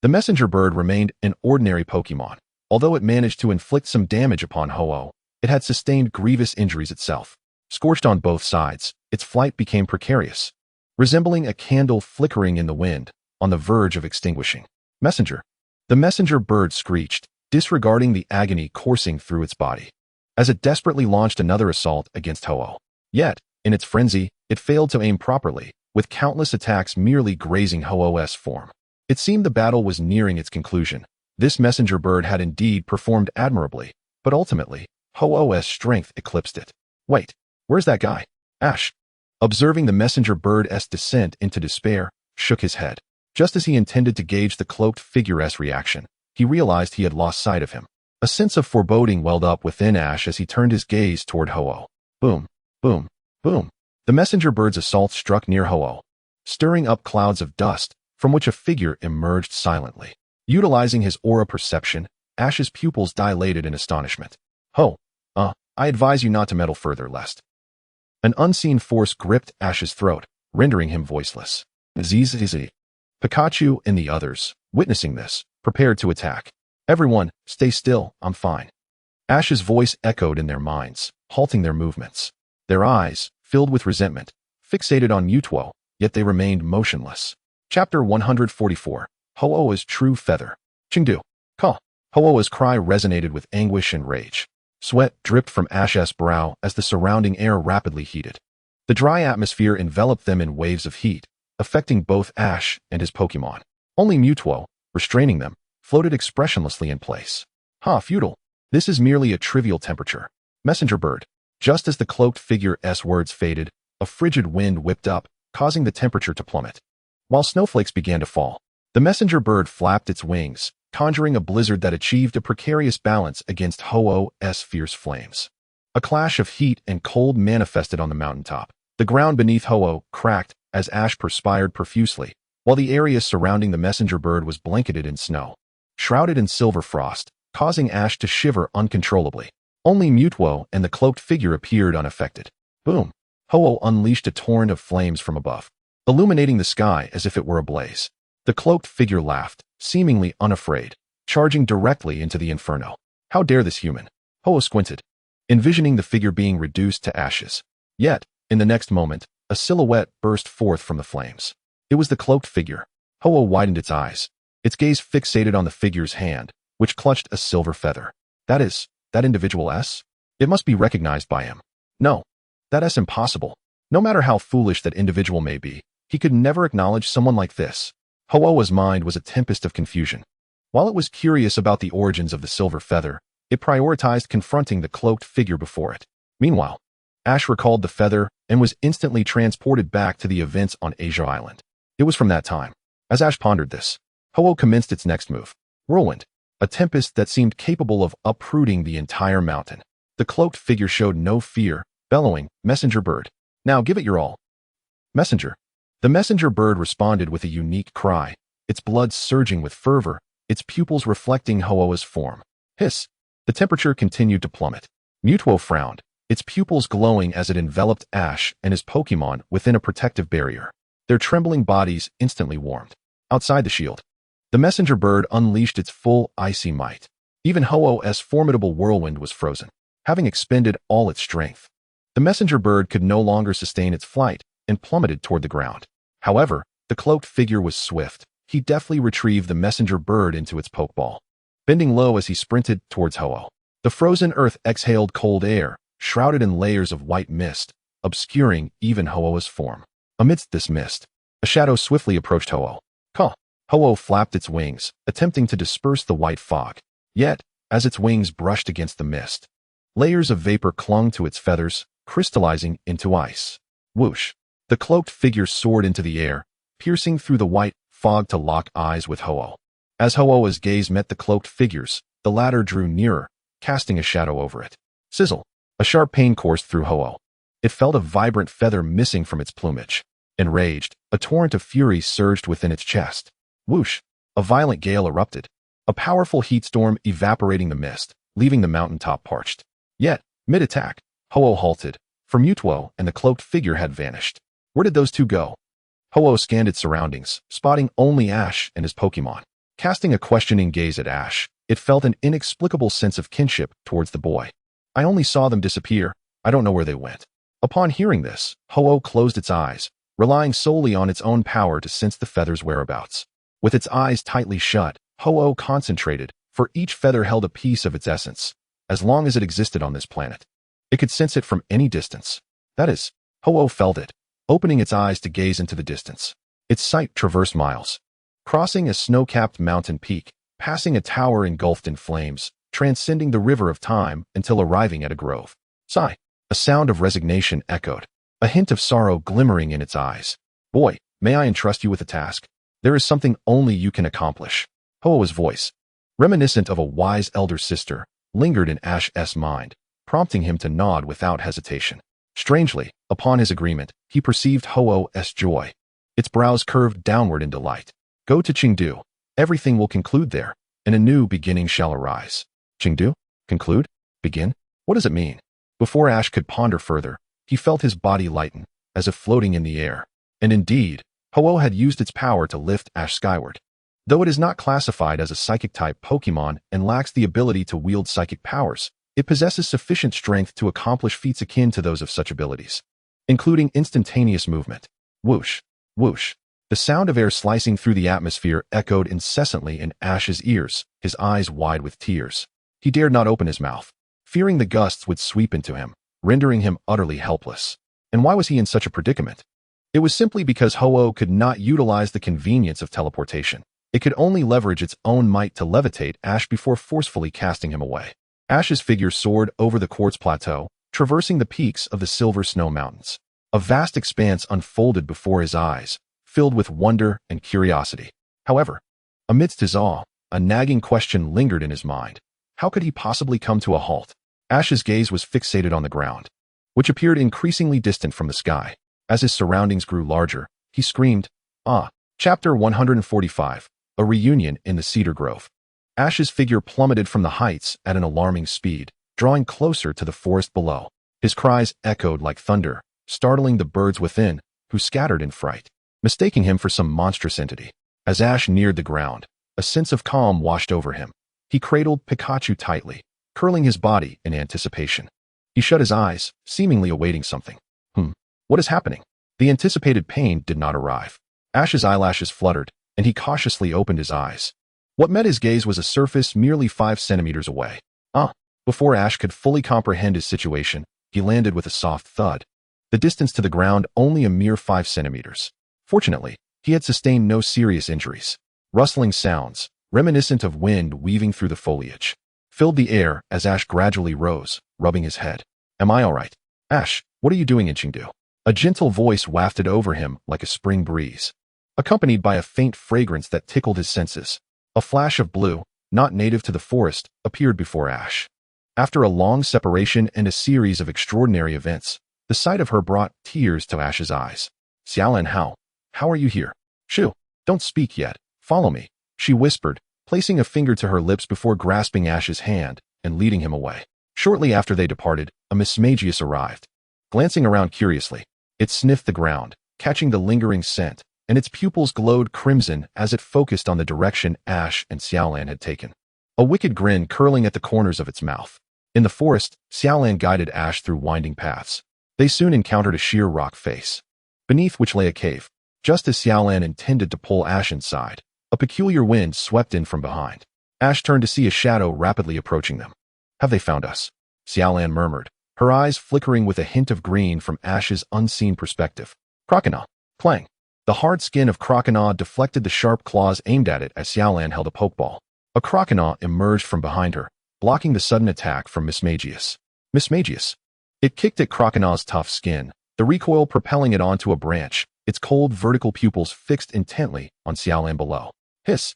the messenger bird remained an ordinary Pokémon. Although it managed to inflict some damage upon Ho-Oh, it had sustained grievous injuries itself. Scorched on both sides, its flight became precarious, resembling a candle flickering in the wind, on the verge of extinguishing. Messenger. The messenger bird screeched, disregarding the agony coursing through its body, as it desperately launched another assault against Ho-Oh. Yet, in its frenzy, it failed to aim properly, with countless attacks merely grazing Ho-Oh's form. It seemed the battle was nearing its conclusion. This messenger bird had indeed performed admirably, but ultimately, Ho-Oh's strength eclipsed it. Wait, where's that guy? Ash, observing the messenger bird's descent into despair, shook his head. Just as he intended to gauge the cloaked figure's reaction, he realized he had lost sight of him. A sense of foreboding welled up within Ash as he turned his gaze toward Ho-Oh. Boom, boom, boom. The messenger bird's assault struck near Ho-Oh, stirring up clouds of dust, from which a figure emerged silently. Utilizing his aura perception, Ash's pupils dilated in astonishment. I advise you not to meddle further, lest. An unseen force gripped Ash's throat, rendering him voiceless. Zizi. Pikachu and the others, witnessing this, prepared to attack. Everyone, stay still, I'm fine. Ash's voice echoed in their minds, halting their movements. Their eyes, filled with resentment, fixated on Mutuo, yet they remained motionless. Chapter 144. Ho-Oh's True Feather. Chengdu. Ka. Ho-Oh's cry resonated with anguish and rage. Sweat dripped from Ash's brow as the surrounding air rapidly heated. The dry atmosphere enveloped them in waves of heat, affecting both Ash and his Pokémon. Only Mutuo, restraining them, floated expressionlessly in place. Futile. This is merely a trivial temperature. Messenger bird. Just as the cloaked figure's words faded, a frigid wind whipped up, causing the temperature to plummet. While snowflakes began to fall, the messenger bird flapped its wings, conjuring a blizzard that achieved a precarious balance against Ho-Oh's fierce flames. A clash of heat and cold manifested on the mountaintop. The ground beneath Ho-Oh cracked as Ash perspired profusely, while the area surrounding the messenger bird was blanketed in snow, shrouded in silver frost, causing Ash to shiver uncontrollably. Only Mutuo and the cloaked figure appeared unaffected. Boom! Ho-Oh unleashed a torrent of flames from above, illuminating the sky as if it were ablaze. The cloaked figure laughed, seemingly unafraid, charging directly into the inferno. How dare this human? Ho-Oh squinted, envisioning the figure being reduced to ashes. Yet, in the next moment, a silhouette burst forth from the flames. It was the cloaked figure. Ho-Oh widened its eyes, its gaze fixated on the figure's hand, which clutched a silver feather. That individual S? It must be recognized by him. No, that's impossible. No matter how foolish that individual may be, he could never acknowledge someone like this. Ho-Oh's mind was a tempest of confusion. While it was curious about the origins of the silver feather, it prioritized confronting the cloaked figure before it. Meanwhile, Ash recalled the feather and was instantly transported back to the events on Asia Island. It was from that time. As Ash pondered this, Ho-Oh commenced its next move. Whirlwind, a tempest that seemed capable of uprooting the entire mountain. The cloaked figure showed no fear, bellowing, "Messenger bird, now give it your all." Messenger. The messenger bird responded with a unique cry, its blood surging with fervor, its pupils reflecting Ho-Oh's form. Hiss. The temperature continued to plummet. Mutuo frowned, its pupils glowing as it enveloped Ash and his Pokémon within a protective barrier. Their trembling bodies instantly warmed. Outside the shield, the messenger bird unleashed its full icy might. Even Ho-Oh's formidable whirlwind was frozen, having expended all its strength. The messenger bird could no longer sustain its flight and plummeted toward the ground. However, the cloaked figure was swift. He deftly retrieved the messenger bird into its pokeball, bending low as he sprinted towards Ho-Oh. The frozen earth exhaled cold air, shrouded in layers of white mist, obscuring even Ho-Oh's form. Amidst this mist, a shadow swiftly approached Ho-Oh. Caw! Ho-Oh flapped its wings, attempting to disperse the white fog. Yet, as its wings brushed against the mist, layers of vapor clung to its feathers, crystallizing into ice. Whoosh! The cloaked figure soared into the air, piercing through the white fog to lock eyes with Ho-Oh. As Ho-Oh's gaze met the cloaked figure's, the latter drew nearer, casting a shadow over it. Sizzle! A sharp pain coursed through Ho-Oh. It felt a vibrant feather missing from its plumage. Enraged, a torrent of fury surged within its chest. Whoosh! A violent gale erupted, a powerful heat storm evaporating the mist, leaving the mountaintop parched. Yet, mid-attack, Ho-Oh halted, for Mutuo and the cloaked figure had vanished. Where did those two go? Ho-Oh scanned its surroundings, spotting only Ash and his Pokémon. Casting a questioning gaze at Ash, it felt an inexplicable sense of kinship towards the boy. I only saw them disappear. I don't know where they went. Upon hearing this, Ho-Oh closed its eyes, relying solely on its own power to sense the feather's whereabouts. With its eyes tightly shut, Ho-Oh concentrated, for each feather held a piece of its essence. As long as it existed on this planet, it could sense it from any distance. That is, Ho-Oh felt it, opening its eyes to gaze into the distance. Its sight traversed miles, crossing a snow-capped mountain peak, passing a tower engulfed in flames, transcending the river of time until arriving at a grove. Sigh. A sound of resignation echoed, a hint of sorrow glimmering in its eyes. Boy, may I entrust you with a task? There is something only you can accomplish. Hoa's voice, reminiscent of a wise elder sister, lingered in Ash's mind, prompting him to nod without hesitation. Strangely, upon his agreement, he perceived Ho's joy. Its brows curved downward in delight. Go to Chengdu. Everything will conclude there, and a new beginning shall arise. Chengdu? Conclude? Begin? What does it mean? Before Ash could ponder further, he felt his body lighten, as if floating in the air. And indeed, Ho had used its power to lift Ash skyward. Though it is not classified as a psychic-type Pokémon and lacks the ability to wield psychic powers, it possesses sufficient strength to accomplish feats akin to those of such abilities, including instantaneous movement. Whoosh, whoosh. The sound of air slicing through the atmosphere echoed incessantly in Ash's ears, his eyes wide with tears. He dared not open his mouth, fearing the gusts would sweep into him, rendering him utterly helpless. And why was he in such a predicament? It was simply because Ho could not utilize the convenience of teleportation. It could only leverage its own might to levitate Ash before forcefully casting him away. Ash's figure soared over the quartz plateau, traversing the peaks of the Silver Snow Mountains. A vast expanse unfolded before his eyes, filled with wonder and curiosity. However, amidst his awe, a nagging question lingered in his mind. How could he possibly come to a halt? Ash's gaze was fixated on the ground, which appeared increasingly distant from the sky. As his surroundings grew larger, he screamed, "Ah!" Chapter 145, A Reunion in the Cedar Grove. Ash's figure plummeted from the heights at an alarming speed, drawing closer to the forest below. His cries echoed like thunder, startling the birds within, who scattered in fright, mistaking him for some monstrous entity. As Ash neared the ground, a sense of calm washed over him. He cradled Pikachu tightly, curling his body in anticipation. He shut his eyes, seemingly awaiting something. What is happening? The anticipated pain did not arrive. Ash's eyelashes fluttered, and he cautiously opened his eyes. What met his gaze was a surface merely 5 centimeters away. Before Ash could fully comprehend his situation, he landed with a soft thud. The distance to the ground only a mere 5 centimeters. Fortunately, he had sustained no serious injuries. Rustling sounds, reminiscent of wind weaving through the foliage, filled the air as Ash gradually rose, rubbing his head. Am I all right? Ash, what are you doing in Chengdu? A gentle voice wafted over him like a spring breeze, accompanied by a faint fragrance that tickled his senses. A flash of blue, not native to the forest, appeared before Ash. After a long separation and a series of extraordinary events, the sight of her brought tears to Ash's eyes. Xiaolan, how are you here? Shoo, don't speak yet. Follow me, she whispered, placing a finger to her lips before grasping Ash's hand and leading him away. Shortly after they departed, a Mismagius arrived. Glancing around curiously, it sniffed the ground, catching the lingering scent, and its pupils glowed crimson as it focused on the direction Ash and Xiaolan had taken, a wicked grin curling at the corners of its mouth. In the forest, Xiaolan guided Ash through winding paths. They soon encountered a sheer rock face, beneath which lay a cave. Just as Xiaolan intended to pull Ash inside, a peculiar wind swept in from behind. Ash turned to see a shadow rapidly approaching them. Have they found us? Xiaolan murmured, her eyes flickering with a hint of green from Ash's unseen perspective. Croconaw. Clang. The hard skin of Croconaw deflected the sharp claws aimed at it as Xiaolan held a pokeball. A Croconaw emerged from behind her, blocking the sudden attack from Mismagius. Mismagius. It kicked at Croconaw's tough skin, the recoil propelling it onto a branch, its cold vertical pupils fixed intently on Xiaolan below. Hiss.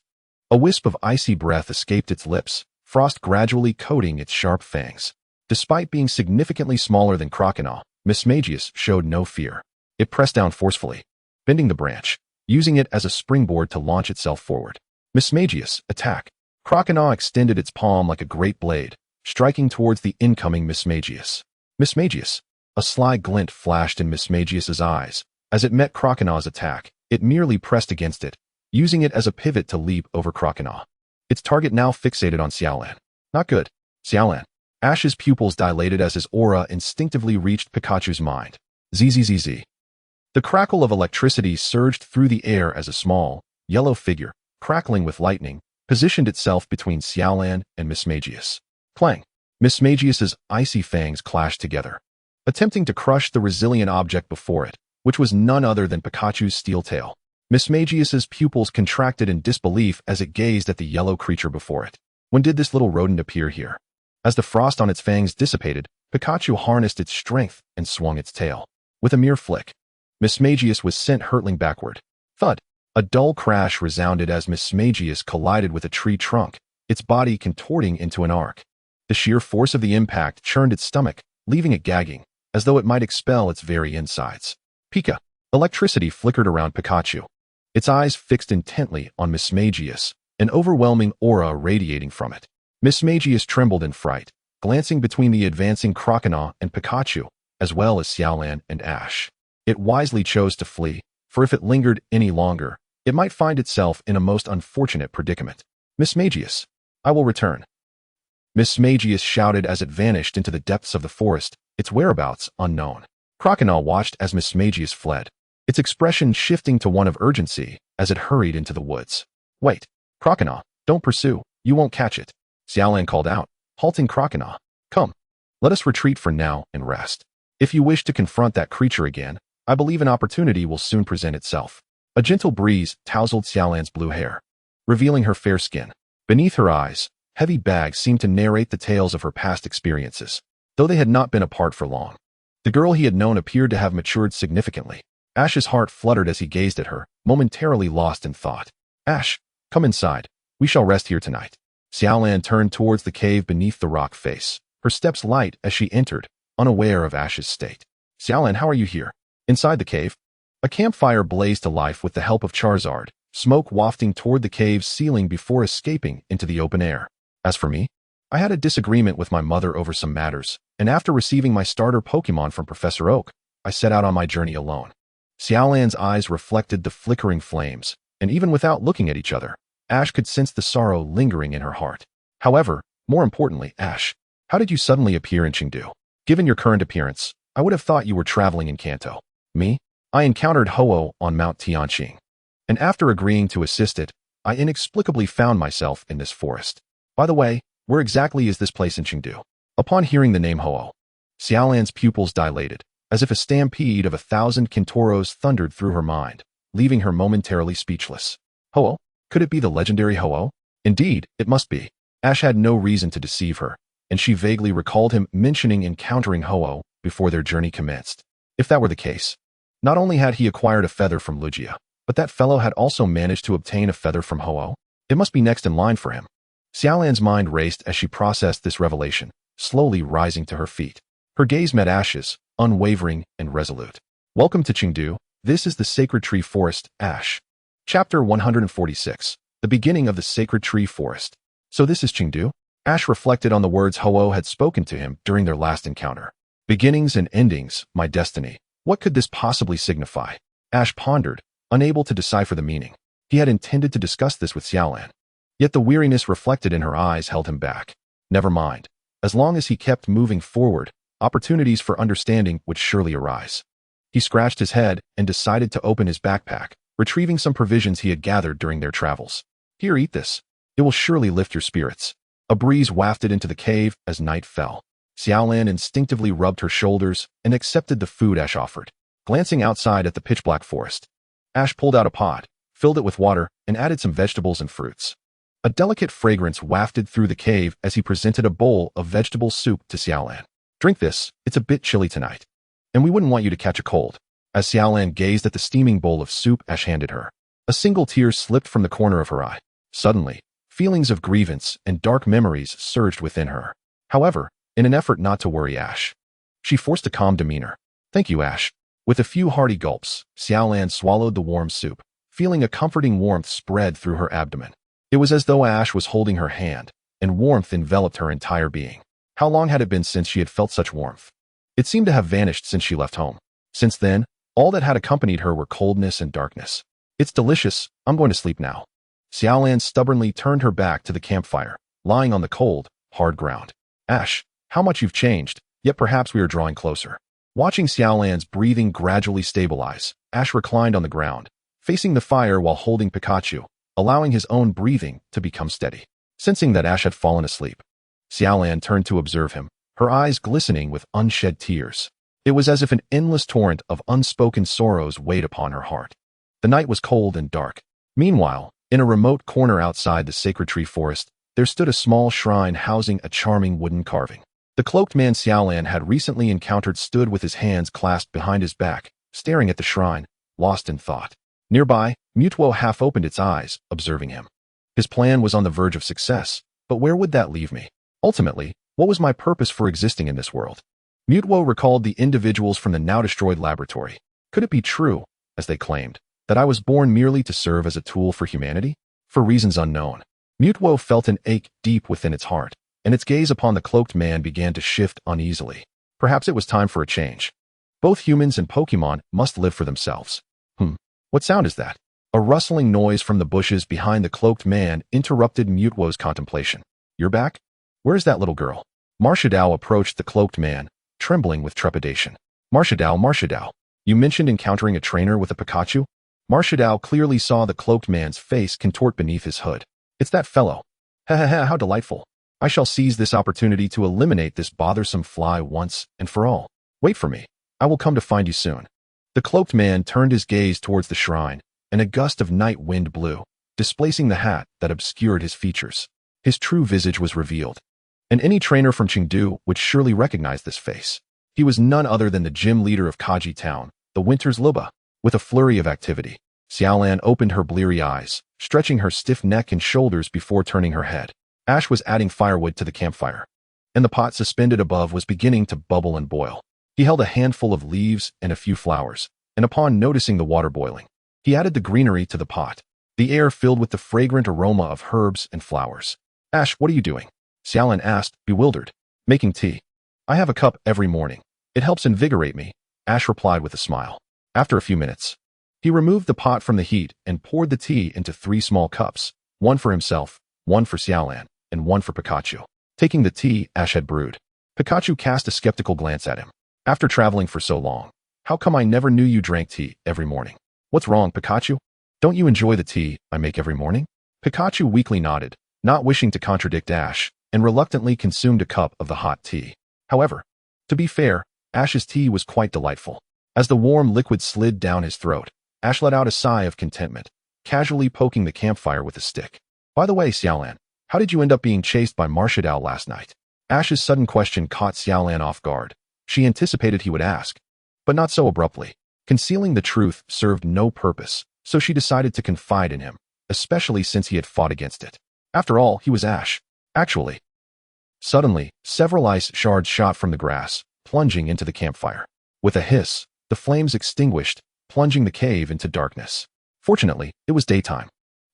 A wisp of icy breath escaped its lips, frost gradually coating its sharp fangs. Despite being significantly smaller than Croconaw, Mismagius showed no fear. It pressed down forcefully, bending the branch, using it as a springboard to launch itself forward. Mismagius, attack. Croconaw extended its palm like a great blade, striking towards the incoming Mismagius. Mismagius. A sly glint flashed in Mismagius's eyes. As it met Croconaw's attack, it merely pressed against it, using it as a pivot to leap over Croconaw. Its target now fixated on Xiaolan. Not good. Xiaolan. Ash's pupils dilated as his aura instinctively reached Pikachu's mind. Zzz. The crackle of electricity surged through the air as a small, yellow figure, crackling with lightning, positioned itself between Xiaolan and Mismagius. Clang. Mismagius's icy fangs clashed together, attempting to crush the resilient object before it, which was none other than Pikachu's steel tail. Mismagius's pupils contracted in disbelief as it gazed at the yellow creature before it. When did this little rodent appear here? As the frost on its fangs dissipated, Pikachu harnessed its strength and swung its tail. With a mere flick, Mismagius was sent hurtling backward. Thud. A dull crash resounded as Miss Smagius collided with a tree trunk, its body contorting into an arc. The sheer force of the impact churned its stomach, leaving it gagging, as though it might expel its very insides. Pika! Electricity flickered around Pikachu. Its eyes fixed intently on Miss Smagius, an overwhelming aura radiating from it. Miss Smagius trembled in fright, glancing between the advancing Croconaw and Pikachu, as well as Xiaolan and Ash. It wisely chose to flee, for if it lingered any longer, it might find itself in a most unfortunate predicament. Miss Smagius, I will return. Miss Smagius shouted as it vanished into the depths of the forest, its whereabouts unknown. Croconaw watched as Miss Smagius fled, its expression shifting to one of urgency as it hurried into the woods. Wait, Croconaw, don't pursue, you won't catch it. Xiaolan called out, halting Croconaw. Come, let us retreat for now and rest. If you wish to confront that creature again, I believe an opportunity will soon present itself. A gentle breeze tousled Xiaolan's blue hair, revealing her fair skin. Beneath her eyes, heavy bags seemed to narrate the tales of her past experiences, though they had not been apart for long. The girl he had known appeared to have matured significantly. Ash's heart fluttered as he gazed at her, momentarily lost in thought. Ash, come inside. We shall rest here tonight. Xiaolan turned towards the cave beneath the rock face, her steps light as she entered, unaware of Ash's state. Xiaolan, how are you here? Inside the cave? A campfire blazed to life with the help of Charizard, smoke wafting toward the cave's ceiling before escaping into the open air. As for me, I had a disagreement with my mother over some matters, and after receiving my starter Pokémon from Professor Oak, I set out on my journey alone. Xiaolan's eyes reflected the flickering flames, and even without looking at each other, Ash could sense the sorrow lingering in her heart. However, more importantly, Ash, how did you suddenly appear in Chengdu? Given your current appearance, I would have thought you were traveling in Kanto. Me? I encountered Ho-Oh on Mount Tianqing, and after agreeing to assist it, I inexplicably found myself in this forest. By the way, where exactly is this place in Chengdu? Upon hearing the name Ho-Oh, Xiaolan's pupils dilated, as if a stampede of 1,000 Kintoros thundered through her mind, leaving her momentarily speechless. Ho-Oh? Could it be the legendary Ho-Oh? Indeed, it must be. Ash had no reason to deceive her, and she vaguely recalled him mentioning encountering Ho-Oh before their journey commenced. If that were the case, not only had he acquired a feather from Lugia, but that fellow had also managed to obtain a feather from Ho-Oh. It must be next in line for him. Xiaolan's mind raced as she processed this revelation, slowly rising to her feet. Her gaze met Ash's, unwavering and resolute. Welcome to Chengdu. This is the Sacred Tree Forest, Ash. Chapter 146. The beginning of the Sacred Tree Forest. So this is Chengdu? Ash reflected on the words Ho-Oh had spoken to him during their last encounter. Beginnings and endings, my destiny. What could this possibly signify? Ash pondered, unable to decipher the meaning. He had intended to discuss this with Xiaolan. Yet the weariness reflected in her eyes held him back. Never mind. As long as he kept moving forward, opportunities for understanding would surely arise. He scratched his head and decided to open his backpack, retrieving some provisions he had gathered during their travels. Here, eat this. It will surely lift your spirits. A breeze wafted into the cave as night fell. Xiaolan instinctively rubbed her shoulders and accepted the food Ash offered. Glancing outside at the pitch-black forest, Ash pulled out a pot, filled it with water, and added some vegetables and fruits. A delicate fragrance wafted through the cave as he presented a bowl of vegetable soup to Xiaolan. Drink this, it's a bit chilly tonight, and we wouldn't want you to catch a cold. As Xiaolan gazed at the steaming bowl of soup Ash handed her, a single tear slipped from the corner of her eye. Suddenly, feelings of grievance and dark memories surged within her. However, in an effort not to worry Ash, she forced a calm demeanor. Thank you, Ash. With a few hearty gulps, Xiaolan swallowed the warm soup, feeling a comforting warmth spread through her abdomen. It was as though Ash was holding her hand, and warmth enveloped her entire being. How long had it been since she had felt such warmth? It seemed to have vanished since she left home. Since then, all that had accompanied her were coldness and darkness. It's delicious, I'm going to sleep now. Xiaolan stubbornly turned her back to the campfire, lying on the cold, hard ground. Ash, how much you've changed, yet perhaps we are drawing closer. Watching Xiaolan's breathing gradually stabilize, Ash reclined on the ground, facing the fire while holding Pikachu, allowing his own breathing to become steady. Sensing that Ash had fallen asleep, Xiaolan turned to observe him, her eyes glistening with unshed tears. It was as if an endless torrent of unspoken sorrows weighed upon her heart. The night was cold and dark. Meanwhile, in a remote corner outside the Sacred Tree Forest, there stood a small shrine housing a charming wooden carving. The cloaked man Xiaolan had recently encountered stood with his hands clasped behind his back, staring at the shrine, lost in thought. Nearby, Mutuo half opened its eyes, observing him. His plan was on the verge of success, but where would that leave me? Ultimately, what was my purpose for existing in this world? Mutuo recalled the individuals from the now-destroyed laboratory. Could it be true, as they claimed, that I was born merely to serve as a tool for humanity? For reasons unknown, Mutuo felt an ache deep within its heart, and its gaze upon the cloaked man began to shift uneasily. Perhaps it was time for a change. Both humans and Pokémon must live for themselves. What sound is that? A rustling noise from the bushes behind the cloaked man interrupted Mutuo's contemplation. You're back? Where's that little girl? Marshadao approached the cloaked man, trembling with trepidation. Marshadao, you mentioned encountering a trainer with a Pikachu? Marshadao clearly saw the cloaked man's face contort beneath his hood. It's that fellow. How delightful. I shall seize this opportunity to eliminate this bothersome fly once and for all. Wait for me. I will come to find you soon. The cloaked man turned his gaze towards the shrine, and a gust of night wind blew, displacing the hat that obscured his features. His true visage was revealed, and any trainer from Chengdu would surely recognize this face. He was none other than the gym leader of Pallet Town, the Winter's Lambda. With a flurry of activity, Xiaolan opened her bleary eyes, stretching her stiff neck and shoulders before turning her head. Ash was adding firewood to the campfire, and the pot suspended above was beginning to bubble and boil. He held a handful of leaves and a few flowers, and upon noticing the water boiling, he added the greenery to the pot. The air filled with the fragrant aroma of herbs and flowers. Ash, what are you doing? Xiaolan asked, bewildered. Making tea. I have a cup every morning. It helps invigorate me, Ash replied with a smile. After a few minutes, he removed the pot from the heat and poured the tea into 3 small cups, one for himself, one for Xiaolan, and one for Pikachu. Taking the tea Ash had brewed, Pikachu cast a skeptical glance at him. After traveling for so long, how come I never knew you drank tea every morning? What's wrong, Pikachu? Don't you enjoy the tea I make every morning? Pikachu weakly nodded, not wishing to contradict Ash, and reluctantly consumed a cup of the hot tea. However, to be fair, Ash's tea was quite delightful. As the warm liquid slid down his throat, Ash let out a sigh of contentment, casually poking the campfire with a stick. By the way, Xiaolan, how did you end up being chased by Marshadao last night? Ash's sudden question caught Xiaolan off guard. She anticipated he would ask, but not so abruptly. Concealing the truth served no purpose, so she decided to confide in him, especially since he had fought against it. After all, he was Ash. Actually. Suddenly, several ice shards shot from the grass, plunging into the campfire. With a hiss, the flames extinguished, plunging the cave into darkness. Fortunately, it was daytime.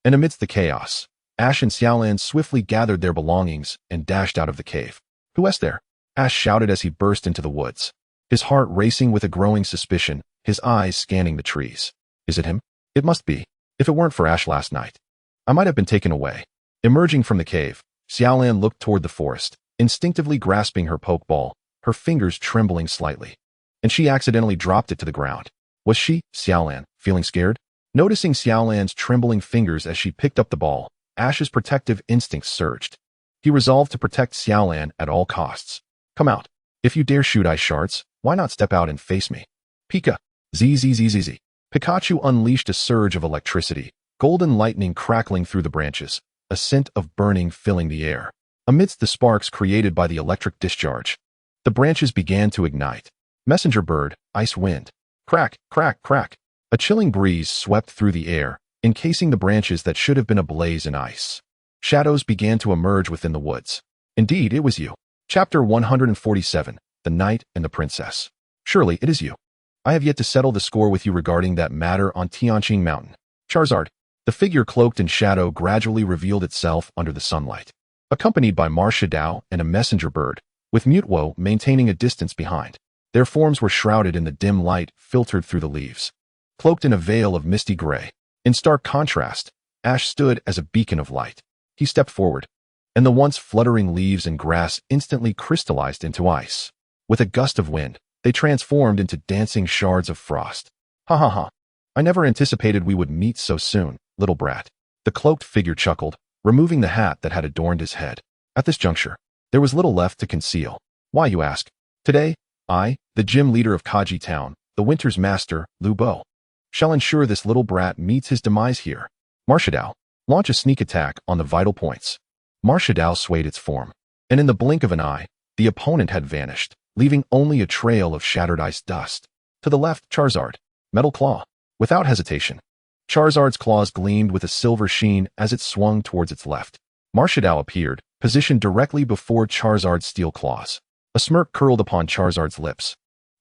And amidst the chaos, Ash and Xiaolan swiftly gathered their belongings and dashed out of the cave. Who is there? Ash shouted as he burst into the woods, his heart racing with a growing suspicion, his eyes scanning the trees. Is it him? It must be. If it weren't for Ash last night, I might have been taken away. Emerging from the cave, Xiaolan looked toward the forest, instinctively grasping her pokeball, her fingers trembling slightly. And she accidentally dropped it to the ground. Was she, Xiaolan, feeling scared? Noticing Xiaolan's trembling fingers as she picked up the ball, Ash's protective instincts surged. He resolved to protect Xiaolan at all costs. Come out. If you dare shoot ice shards, why not step out and face me? Pika. Zzz. Pikachu unleashed a surge of electricity, golden lightning crackling through the branches, a scent of burning filling the air. Amidst the sparks created by the electric discharge, the branches began to ignite. Messenger bird, ice wind. Crack, crack, crack. A chilling breeze swept through the air, encasing the branches that should have been ablaze in ice. Shadows began to emerge within the woods. Indeed, it was you. Chapter 147, The Knight and the Princess. Surely it is you. I have yet to settle the score with you regarding that matter on Tianqing Mountain. Charizard. The figure cloaked in shadow gradually revealed itself under the sunlight, accompanied by Marshadao and a messenger bird, with Mutuo maintaining a distance behind. Their forms were shrouded in the dim light filtered through the leaves, cloaked in a veil of misty gray. In stark contrast, Ash stood as a beacon of light. He stepped forward, and the once fluttering leaves and grass instantly crystallized into ice. With a gust of wind, they transformed into dancing shards of frost. Ha ha ha. I never anticipated we would meet so soon, little brat. The cloaked figure chuckled, removing the hat that had adorned his head. At this juncture, there was little left to conceal. Why, you ask? Today, I, the gym leader of Pallet Town, the Winter's Master, Lu Bo, shall ensure this little brat meets his demise here. Marshadao, launch a sneak attack on the vital points. Marshadao swayed its form, and in the blink of an eye, the opponent had vanished, leaving only a trail of shattered ice dust. To the left, Charizard, Metal Claw. Without hesitation, Charizard's claws gleamed with a silver sheen as it swung towards its left. Marshadal appeared, positioned directly before Charizard's steel claws. A smirk curled upon Charizard's lips,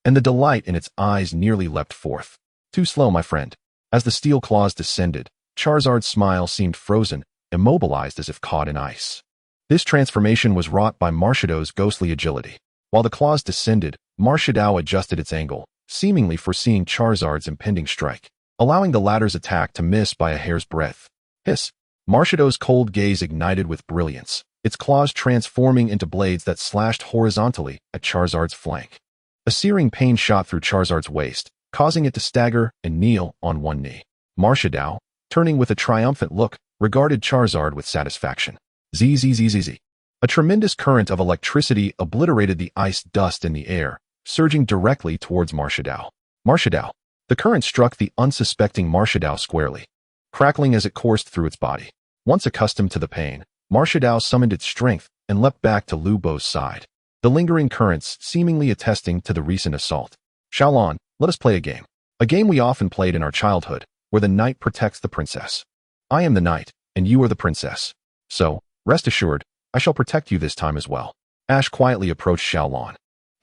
and the delight in its eyes nearly leapt forth. Too slow, my friend. As the steel claws descended, Charizard's smile seemed frozen, immobilized as if caught in ice. This transformation was wrought by Marshadow's ghostly agility. While the claws descended, Marshadal adjusted its angle, seemingly foreseeing Charizard's impending strike, allowing the latter's attack to miss by a hair's breadth. Hiss! Marshadow's cold gaze ignited with brilliance, its claws transforming into blades that slashed horizontally at Charizard's flank. A searing pain shot through Charizard's waist, causing it to stagger and kneel on one knee. Marshadal, turning with a triumphant look, regarded Charizard with satisfaction. Zzz. A tremendous current of electricity obliterated the ice dust in the air, surging directly towards Marshadal. Marshadal. The current struck the unsuspecting Marshadal squarely, crackling as it coursed through its body. Once accustomed to the pain, Marshadal summoned its strength and leapt back to Lubo's side, the lingering currents seemingly attesting to the recent assault. Xiaolon, let us play a game. A game we often played in our childhood, where the knight protects the princess. I am the knight, and you are the princess. So, rest assured, I shall protect you this time as well. Ash quietly approached Xiaolon,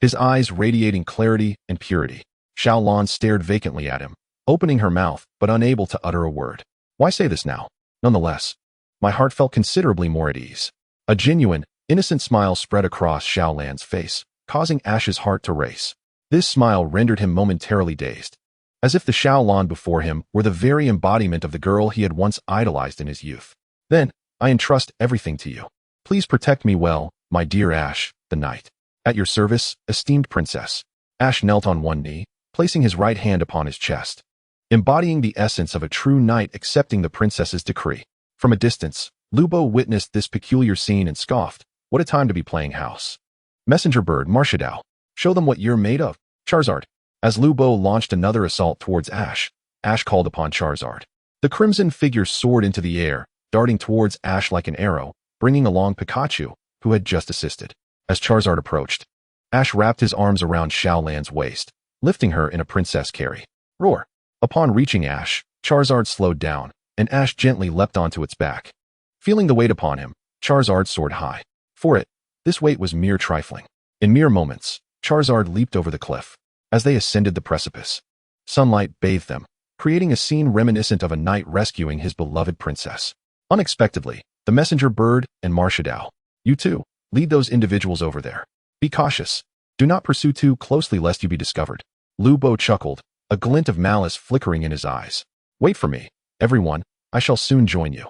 his eyes radiating clarity and purity. Xiaolon stared vacantly at him, opening her mouth but unable to utter a word. Why say this now? Nonetheless, my heart felt considerably more at ease. A genuine, innocent smile spread across Xiaolon's face, causing Ash's heart to race. This smile rendered him momentarily dazed, as if the Xiaolon before him were the very embodiment of the girl he had once idolized in his youth. Then, I entrust everything to you. Please protect me well, my dear Ash, the knight. At your service, esteemed princess. Ash knelt on one knee, placing his right hand upon his chest, embodying the essence of a true knight accepting the princess's decree. From a distance, Lubo witnessed this peculiar scene and scoffed. What a time to be playing house. Messenger bird Marshadal, show them what you're made of. Charizard. As Lubo launched another assault towards Ash, Ash called upon Charizard. The crimson figure soared into the air, darting towards Ash like an arrow, bringing along Pikachu, who had just assisted. As Charizard approached, Ash wrapped his arms around Xiaolon's waist, lifting her in a princess carry. Roar! Upon reaching Ash, Charizard slowed down, and Ash gently leapt onto its back. Feeling the weight upon him, Charizard soared high. For it, this weight was mere trifling. In mere moments, Charizard leaped over the cliff. As they ascended the precipice, sunlight bathed them, creating a scene reminiscent of a knight rescuing his beloved princess. Unexpectedly, the messenger bird and Marshadal. You too, lead those individuals over there. Be cautious. Do not pursue too closely lest you be discovered. Lubo chuckled, a glint of malice flickering in his eyes. Wait for me, everyone, I shall soon join you.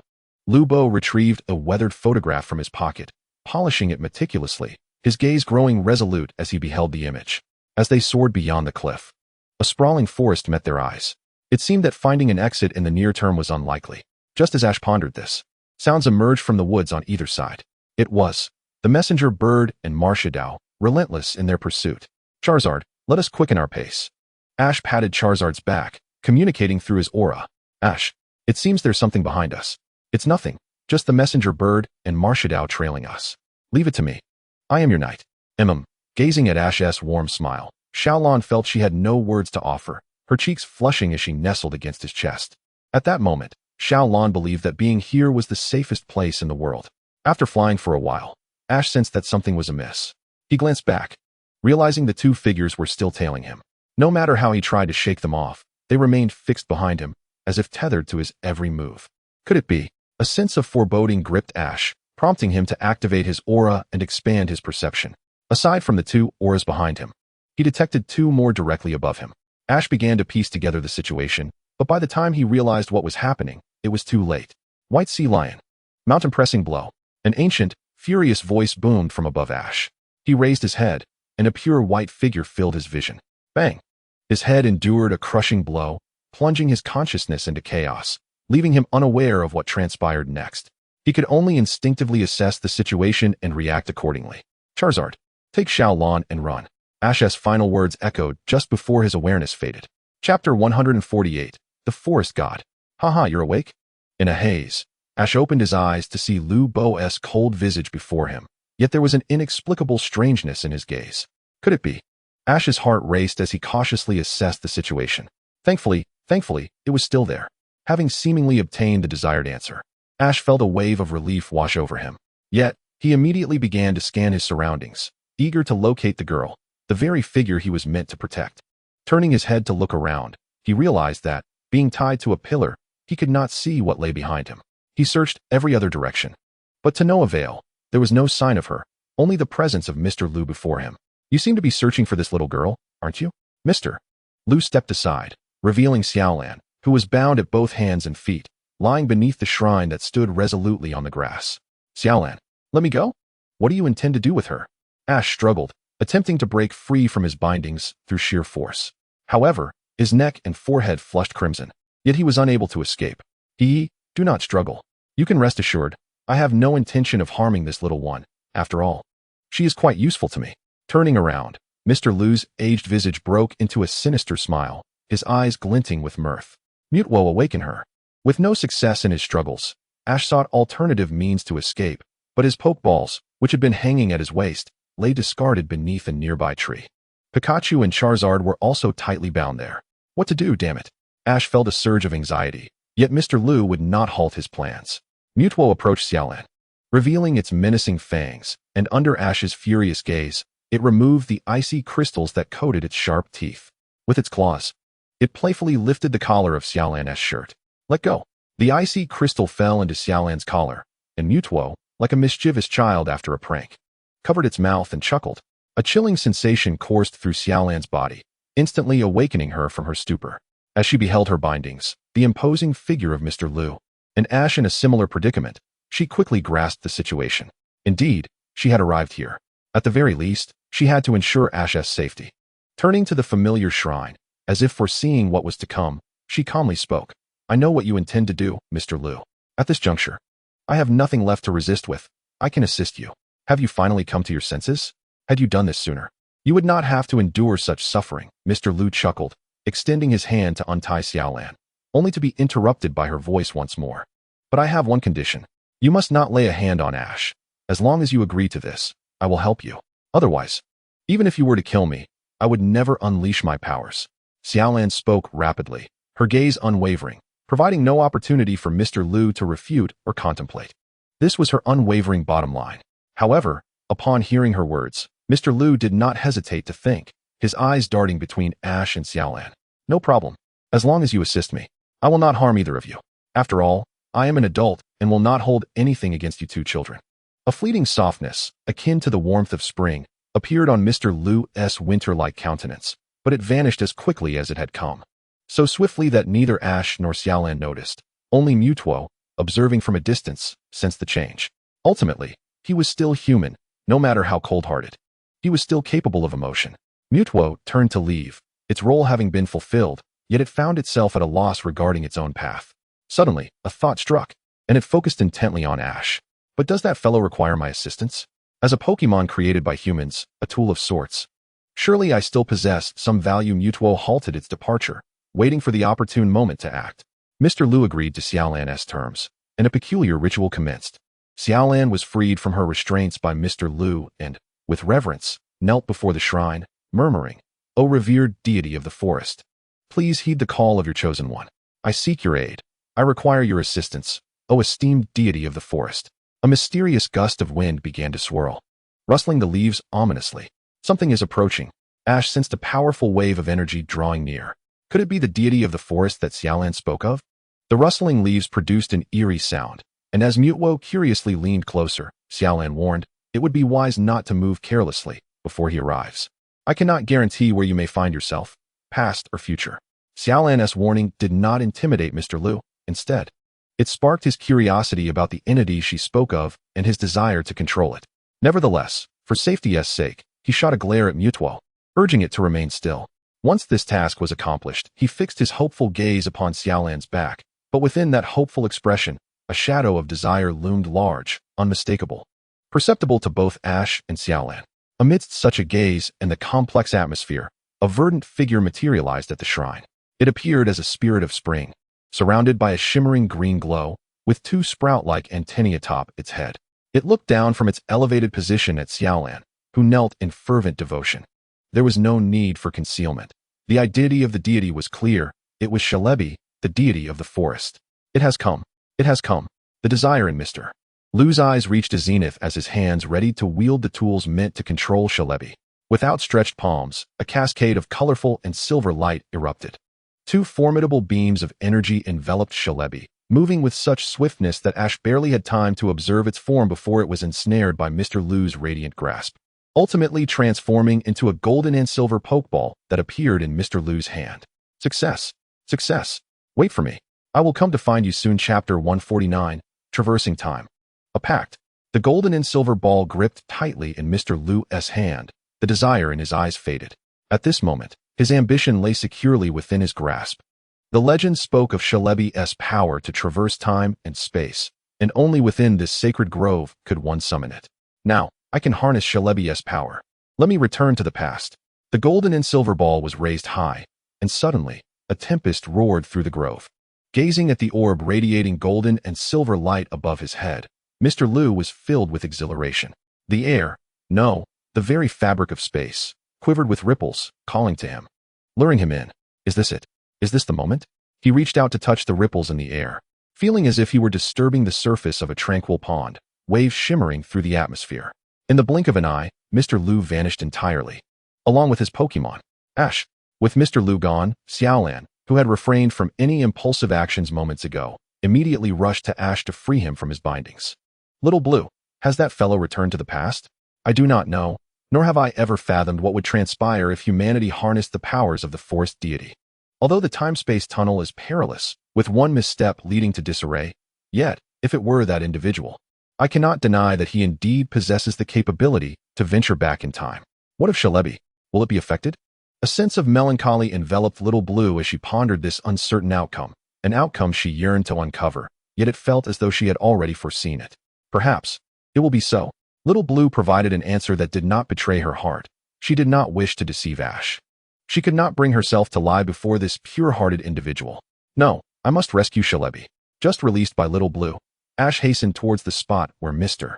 Lubo retrieved a weathered photograph from his pocket, polishing it meticulously, his gaze growing resolute as he beheld the image. As they soared beyond the cliff, a sprawling forest met their eyes. It seemed that finding an exit in the near term was unlikely. Just as Ash pondered this, sounds emerged from the woods on either side. It was the messenger bird and Marshadal, relentless in their pursuit. Charizard, let us quicken our pace. Ash patted Charizard's back, communicating through his aura. Ash, it seems there's something behind us. It's nothing, just the messenger bird and Marshadal trailing us. Leave it to me. I am your knight. Gazing at Ash's warm smile, Xiaolon felt she had no words to offer, her cheeks flushing as she nestled against his chest. At that moment, Xiaolon believed that being here was the safest place in the world. After flying for a while, Ash sensed that something was amiss. He glanced back, realizing the two figures were still tailing him. No matter how he tried to shake them off, they remained fixed behind him, as if tethered to his every move. Could it be? A sense of foreboding gripped Ash, prompting him to activate his aura and expand his perception. Aside from the two auras behind him, he detected two more directly above him. Ash began to piece together the situation, but by the time he realized what was happening, it was too late. White Sea Lion. Mountain pressing blow. An ancient, furious voice boomed from above Ash. He raised his head, and a pure white figure filled his vision. Bang! His head endured a crushing blow, plunging his consciousness into chaos, leaving him unaware of what transpired next. He could only instinctively assess the situation and react accordingly. Charizard, take Xiaolon and run. Ash's final words echoed just before his awareness faded. Chapter 148, The Forest God. Haha, you're awake? In a haze, Ash opened his eyes to see Lu Bo's cold visage before him, yet there was an inexplicable strangeness in his gaze. Could it be? Ash's heart raced as he cautiously assessed the situation. Thankfully, it was still there. having seemingly obtained the desired answer. Ash felt a wave of relief wash over him. Yet, he immediately began to scan his surroundings, eager to locate the girl, the very figure he was meant to protect. Turning his head to look around, he realized that, being tied to a pillar, he could not see what lay behind him. He searched every other direction, but to no avail. There was no sign of her, only the presence of Mr. Lu before him. You seem to be searching for this little girl, aren't you? Mr. Lu stepped aside, revealing Xiaolan, who was bound at both hands and feet, lying beneath the shrine that stood resolutely on the grass. Xiaolan, let me go? What do you intend to do with her? Ash struggled, attempting to break free from his bindings through sheer force. However, his neck and forehead flushed crimson, yet he was unable to escape. Do not struggle. You can rest assured, I have no intention of harming this little one. After all, she is quite useful to me. Turning around, Mr. Lu's aged visage broke into a sinister smile, his eyes glinting with mirth. Mutwo awakened her. With no success in his struggles, Ash sought alternative means to escape, but his pokeballs, which had been hanging at his waist, lay discarded beneath a nearby tree. Pikachu and Charizard were also tightly bound there. What to do, damn it? Ash felt a surge of anxiety, yet Mr. Lu would not halt his plans. Mutwo approached Xiaolan, revealing its menacing fangs, and under Ash's furious gaze, it removed the icy crystals that coated its sharp teeth. With its claws, it playfully lifted the collar of Xiaolan's shirt. Let go. The icy crystal fell into Xiaolan's collar, and Mutwo, like a mischievous child after a prank, covered its mouth and chuckled. A chilling sensation coursed through Xiaolan's body, instantly awakening her from her stupor. As she beheld her bindings, the imposing figure of Mr. Lu, and Ash in a similar predicament, she quickly grasped the situation. Indeed, she had arrived here. At the very least, she had to ensure Ash's safety. Turning to the familiar shrine, as if foreseeing what was to come, she calmly spoke. I know what you intend to do, Mr. Lu. At this juncture, I have nothing left to resist with. I can assist you. Have you finally come to your senses? Had you done this sooner, you would not have to endure such suffering. Mr. Lu chuckled, extending his hand to untie Xiaolan, only to be interrupted by her voice once more. But I have one condition. You must not lay a hand on Ash. As long as you agree to this, I will help you. Otherwise, even if you were to kill me, I would never unleash my powers. Xiaolan spoke rapidly, her gaze unwavering, providing no opportunity for Mr. Lu to refute or contemplate. This was her unwavering bottom line. However, upon hearing her words, Mr. Lu did not hesitate to think, his eyes darting between Ash and Xiaolan. No problem. As long as you assist me, I will not harm either of you. After all, I am an adult and will not hold anything against you two children. A fleeting softness, akin to the warmth of spring, appeared on Mr. Lu's winter-like countenance, but it vanished as quickly as it had come. So swiftly that neither Ash nor Xiaolan noticed. Only Mutwo, observing from a distance, sensed the change. Ultimately, he was still human, no matter how cold-hearted. He was still capable of emotion. Mutwo turned to leave, its role having been fulfilled, yet it found itself at a loss regarding its own path. Suddenly, a thought struck, and it focused intently on Ash. But does that fellow require my assistance? As a Pokémon created by humans, a tool of sorts, surely I still possess some value. Mutwo halted its departure, waiting for the opportune moment to act. Mr. Lu agreed to Xiaolan's terms, and a peculiar ritual commenced. Xiaolan was freed from her restraints by Mr. Lu and, with reverence, knelt before the shrine, murmuring, O revered deity of the forest, please heed the call of your chosen one. I seek your aid. I require your assistance, O esteemed deity of the forest. A mysterious gust of wind began to swirl, rustling the leaves ominously. Something is approaching. Ash sensed a powerful wave of energy drawing near. Could it be the deity of the forest that Xiaolan spoke of? The rustling leaves produced an eerie sound, and as Mutwo curiously leaned closer, Xiaolan warned, it would be wise not to move carelessly before he arrives. I cannot guarantee where you may find yourself, past or future. Xiaolan's warning did not intimidate Mr. Lu. Instead, it sparked his curiosity about the entity she spoke of and his desire to control it. Nevertheless, for safety's sake, he shot a glare at Mutwo, urging it to remain still. Once this task was accomplished, he fixed his hopeful gaze upon Xiaolan's back, but within that hopeful expression, a shadow of desire loomed large, unmistakable, perceptible to both Ash and Xiaolan. Amidst such a gaze and the complex atmosphere, a verdant figure materialized at the shrine. It appeared as a spirit of spring, surrounded by a shimmering green glow, with two sprout-like antennae atop its head. It looked down from its elevated position at Xiaolan, who knelt in fervent devotion. There was no need for concealment. The identity of the deity was clear. It was Shalebi, the deity of the forest. It has come. It has come. The desire in Mr. Lu's eyes reached a zenith as his hands readied to wield the tools meant to control Shalebi. With outstretched palms, a cascade of colorful and silver light erupted. Two formidable beams of energy enveloped Shalebi, moving with such swiftness that Ash barely had time to observe its form before it was ensnared by Mr. Lu's radiant grasp, ultimately transforming into a golden and silver pokeball that appeared in Mr. Lu's hand. Success! Success! Wait for me. I will come to find you soon. Chapter 149, Traversing Time. A pact. The golden and silver ball gripped tightly in Mr. Lu's hand. The desire in his eyes faded. At this moment, his ambition lay securely within his grasp. The legend spoke of Shalebi's power to traverse time and space, and only within this sacred grove could one summon it. Now, I can harness Shalebi's power. Let me return to the past. The golden and silver ball was raised high, and suddenly, a tempest roared through the grove. Gazing at the orb radiating golden and silver light above his head, Mr. Lu was filled with exhilaration. The air, no, the very fabric of space, quivered with ripples, calling to him, luring him in. Is this it? Is this the moment? He reached out to touch the ripples in the air, feeling as if he were disturbing the surface of a tranquil pond, waves shimmering through the atmosphere. In the blink of an eye, Mr. Lu vanished entirely, along with his Pokémon. Ash. With Mr. Lu gone, Xiaolan, who had refrained from any impulsive actions moments ago, immediately rushed to Ash to free him from his bindings. Little Blue, has that fellow returned to the past? I do not know, nor have I ever fathomed what would transpire if humanity harnessed the powers of the forest deity. Although the time-space tunnel is perilous, with one misstep leading to disarray, yet, if it were that individual, I cannot deny that he indeed possesses the capability to venture back in time. What of Shalebi? Will it be affected? A sense of melancholy enveloped Little Blue as she pondered this uncertain outcome, an outcome she yearned to uncover, yet it felt as though she had already foreseen it. Perhaps. It will be so. Little Blue provided an answer that did not betray her heart. She did not wish to deceive Ash. She could not bring herself to lie before this pure-hearted individual. No, I must rescue Shalebi. Just released by Little Blue, Ash hastened towards the spot where Mr.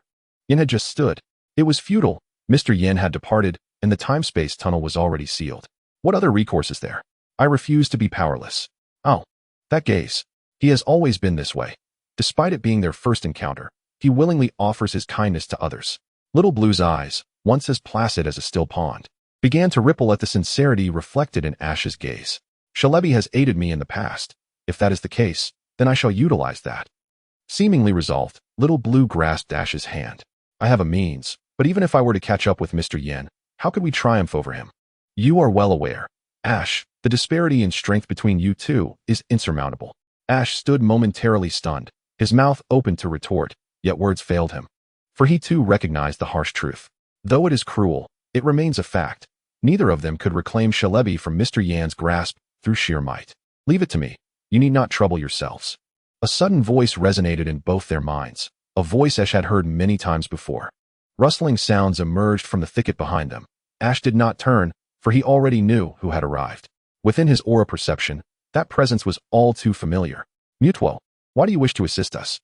Yin had just stood. It was futile. Mr. Yin had departed, and the time-space tunnel was already sealed. What other recourse is there? I refuse to be powerless. Oh, that gaze. He has always been this way. Despite it being their first encounter, he willingly offers his kindness to others. Little Blue's eyes, once as placid as a still pond, began to ripple at the sincerity reflected in Ash's gaze. Shalebi has aided me in the past. If that is the case, then I shall utilize that. Seemingly resolved, Little Blue grasped Ash's hand. I have a means, but even if I were to catch up with Mr. Yin, how could we triumph over him? You are well aware, Ash, the disparity in strength between you two is insurmountable. Ash stood momentarily stunned, his mouth opened to retort, yet words failed him. For he too recognized the harsh truth. Though it is cruel, it remains a fact. Neither of them could reclaim Shalebi from Mr. Yan's grasp through sheer might. Leave it to me. You need not trouble yourselves. A sudden voice resonated in both their minds, a voice Ash had heard many times before. Rustling sounds emerged from the thicket behind them. Ash did not turn, for he already knew who had arrived. Within his aura perception, that presence was all too familiar. Mutuo, why do you wish to assist us?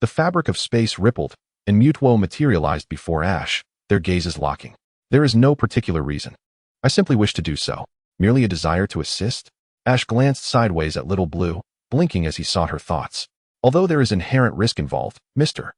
The fabric of space rippled, and Mutuo materialized before Ash, their gazes locking. There is no particular reason. I simply wish to do so. Merely a desire to assist? Ash glanced sideways at Little Blue, blinking as he sought her thoughts. Although there is inherent risk involved, Mr.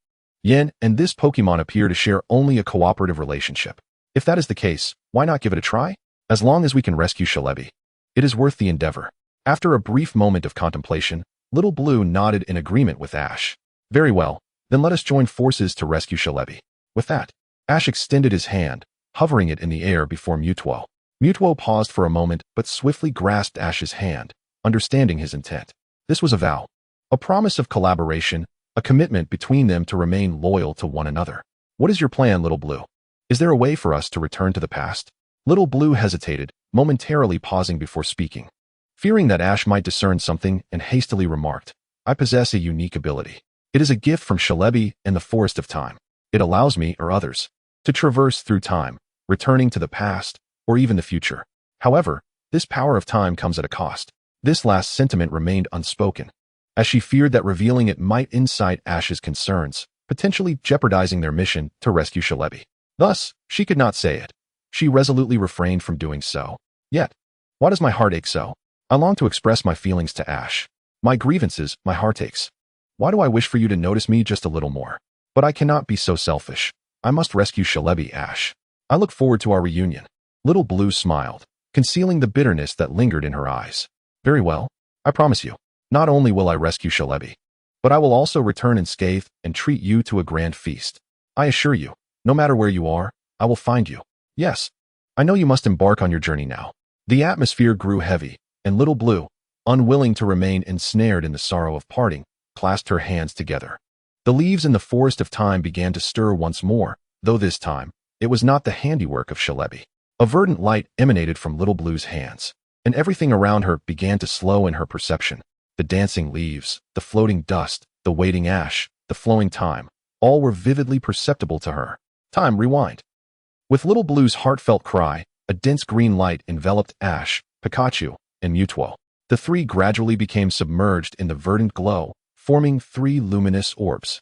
Yin and this Pokémon appear to share only a cooperative relationship. If that is the case, why not give it a try? As long as we can rescue Shalebi, it is worth the endeavor. After a brief moment of contemplation, Little Blue nodded in agreement with Ash. Very well, then let us join forces to rescue Shalebi. With that, Ash extended his hand, hovering it in the air before Mutuo. Mutuo paused for a moment but swiftly grasped Ash's hand, understanding his intent. This was a vow, a promise of collaboration, a commitment between them to remain loyal to one another. What is your plan, Little Blue? Is there a way for us to return to the past? Little Blue hesitated, momentarily pausing before speaking. Fearing that Ash might discern something and hastily remarked, I possess a unique ability. It is a gift from Shalebi and the Forest of Time. It allows me, or others, to traverse through time, returning to the past, or even the future. However, this power of time comes at a cost. This last sentiment remained unspoken, as she feared that revealing it might incite Ash's concerns, potentially jeopardizing their mission to rescue Shalebi. Thus, she could not say it. She resolutely refrained from doing so. Yet, why does my heart ache so? I long to express my feelings to Ash. My grievances, my heartaches. Why do I wish for you to notice me just a little more? But I cannot be so selfish. I must rescue Shalebi, Ash. I look forward to our reunion. Little Blue smiled, concealing the bitterness that lingered in her eyes. Very well. I promise you. Not only will I rescue Shalebi, but I will also return unscathed and treat you to a grand feast. I assure you, no matter where you are, I will find you. Yes. I know you must embark on your journey now. The atmosphere grew heavy, and Little Blue, unwilling to remain ensnared in the sorrow of parting, clasped her hands together. The leaves in the forest of time began to stir once more, though this time, it was not the handiwork of Shalebi. A verdant light emanated from Little Blue's hands, and everything around her began to slow in her perception. The dancing leaves, the floating dust, the waiting ash, the flowing time, all were vividly perceptible to her. Time rewind. With Little Blue's heartfelt cry, a dense green light enveloped Ash, Pikachu, and Mewtwo. The three gradually became submerged in the verdant glow, forming three luminous orbs.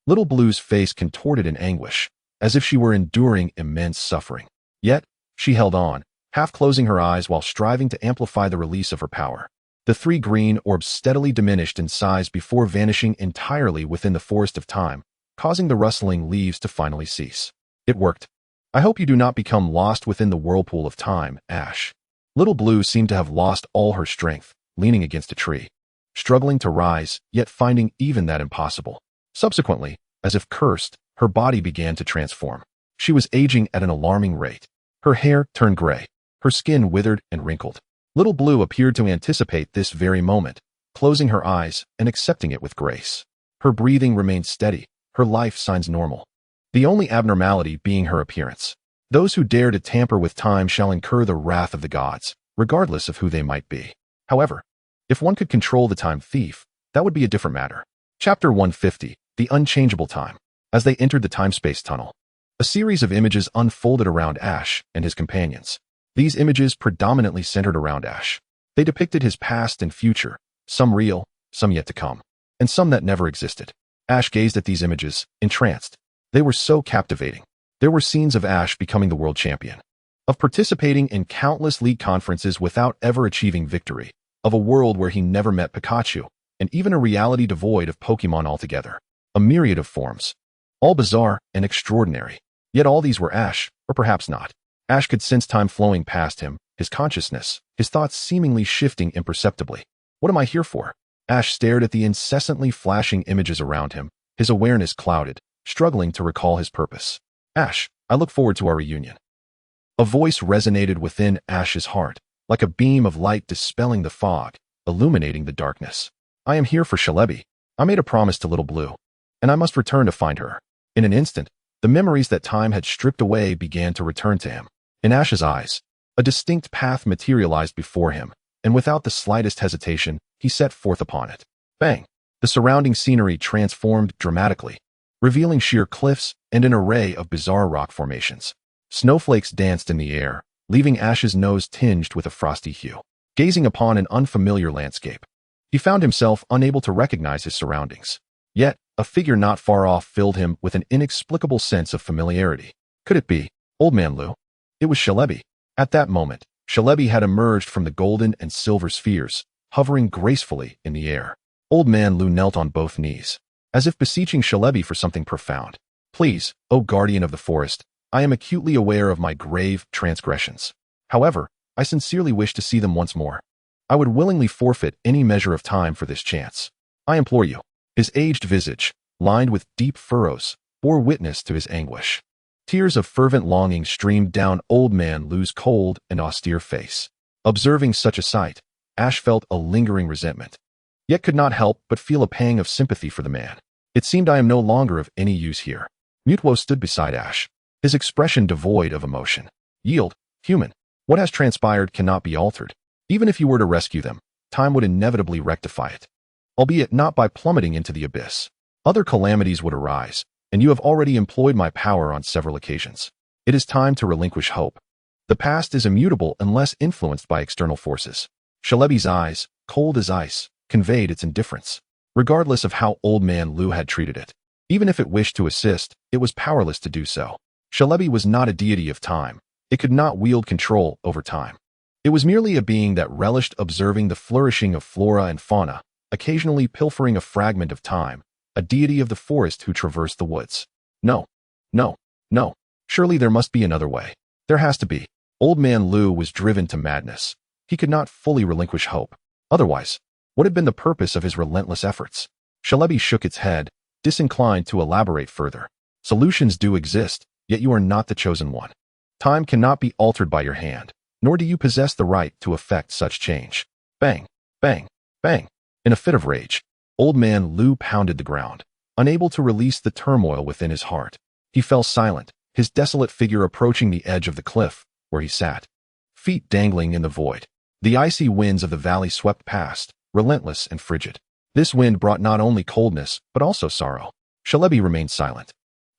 Little Blue's face contorted in anguish, as if she were enduring immense suffering. Yet, she held on, half closing her eyes while striving to amplify the release of her power. The three green orbs steadily diminished in size before vanishing entirely within the forest of time, causing the rustling leaves to finally cease. It worked. I hope you do not become lost within the whirlpool of time, Ash. Little Blue seemed to have lost all her strength, leaning against a tree, struggling to rise, yet finding even that impossible. Subsequently, as if cursed, her body began to transform. She was aging at an alarming rate. Her hair turned gray, her skin withered and wrinkled. Little Blue appeared to anticipate this very moment, closing her eyes and accepting it with grace. Her breathing remained steady, her life signs normal. The only abnormality being her appearance. Those who dare to tamper with time shall incur the wrath of the gods, regardless of who they might be. However, if one could control the time thief, that would be a different matter. Chapter 150, The Unchangeable Time. As they entered the time-space tunnel, a series of images unfolded around Ash and his companions. These images predominantly centered around Ash. They depicted his past and future, some real, some yet to come, and some that never existed. Ash gazed at these images, entranced. They were so captivating. There were scenes of Ash becoming the world champion, of participating in countless league conferences without ever achieving victory, of a world where he never met Pikachu, and even a reality devoid of Pokémon altogether. A myriad of forms, all bizarre and extraordinary. Yet all these were Ash, or perhaps not. Ash could sense time flowing past him, his consciousness, his thoughts seemingly shifting imperceptibly. What am I here for? Ash stared at the incessantly flashing images around him, his awareness clouded, struggling to recall his purpose. Ash, I look forward to our reunion. A voice resonated within Ash's heart, like a beam of light dispelling the fog, illuminating the darkness. I am here for Shalebi. I made a promise to Little Blue, and I must return to find her. In an instant, the memories that time had stripped away began to return to him. In Ash's eyes, a distinct path materialized before him, and without the slightest hesitation, he set forth upon it. Bang! The surrounding scenery transformed dramatically, revealing sheer cliffs and an array of bizarre rock formations. Snowflakes danced in the air, leaving Ash's nose tinged with a frosty hue. Gazing upon an unfamiliar landscape, he found himself unable to recognize his surroundings. Yet, a figure not far off filled him with an inexplicable sense of familiarity. Could it be Old Man Lou? It was Shalebi. At that moment, Shalebi had emerged from the golden and silver spheres, hovering gracefully in the air. Old Man Lou knelt on both knees, as if beseeching Shalebi for something profound. Please, O guardian of the forest, I am acutely aware of my grave transgressions. However, I sincerely wish to see them once more. I would willingly forfeit any measure of time for this chance. I implore you. His aged visage, lined with deep furrows, bore witness to his anguish. Tears of fervent longing streamed down Old Man Lou's cold and austere face. Observing such a sight, Ash felt a lingering resentment, yet could not help but feel a pang of sympathy for the man. It seemed I am no longer of any use here. Mewtwo stood beside Ash, his expression devoid of emotion. Yield, human. What has transpired cannot be altered. Even if you were to rescue them, time would inevitably rectify it, albeit not by plummeting into the abyss. Other calamities would arise, and you have already employed my power on several occasions. It is time to relinquish hope. The past is immutable unless influenced by external forces. Shalebi's eyes, cold as ice, conveyed its indifference, regardless of how Old Man Lou had treated it. Even if it wished to assist, it was powerless to do so. Shalebi was not a deity of time. It could not wield control over time. It was merely a being that relished observing the flourishing of flora and fauna, occasionally pilfering a fragment of time, a deity of the forest who traversed the woods. No, no, no. Surely there must be another way. There has to be. Old Man Lu was driven to madness. He could not fully relinquish hope. Otherwise, what had been the purpose of his relentless efforts? Shalebi shook its head, disinclined to elaborate further. Solutions do exist, yet you are not the chosen one. Time cannot be altered by your hand, nor do you possess the right to effect such change. Bang, bang, bang. In a fit of rage, Old Man Lu pounded the ground, unable to release the turmoil within his heart. He fell silent, his desolate figure approaching the edge of the cliff where he sat, feet dangling in the void. The icy winds of the valley swept past, relentless and frigid. This wind brought not only coldness, but also sorrow. Shalebi remained silent,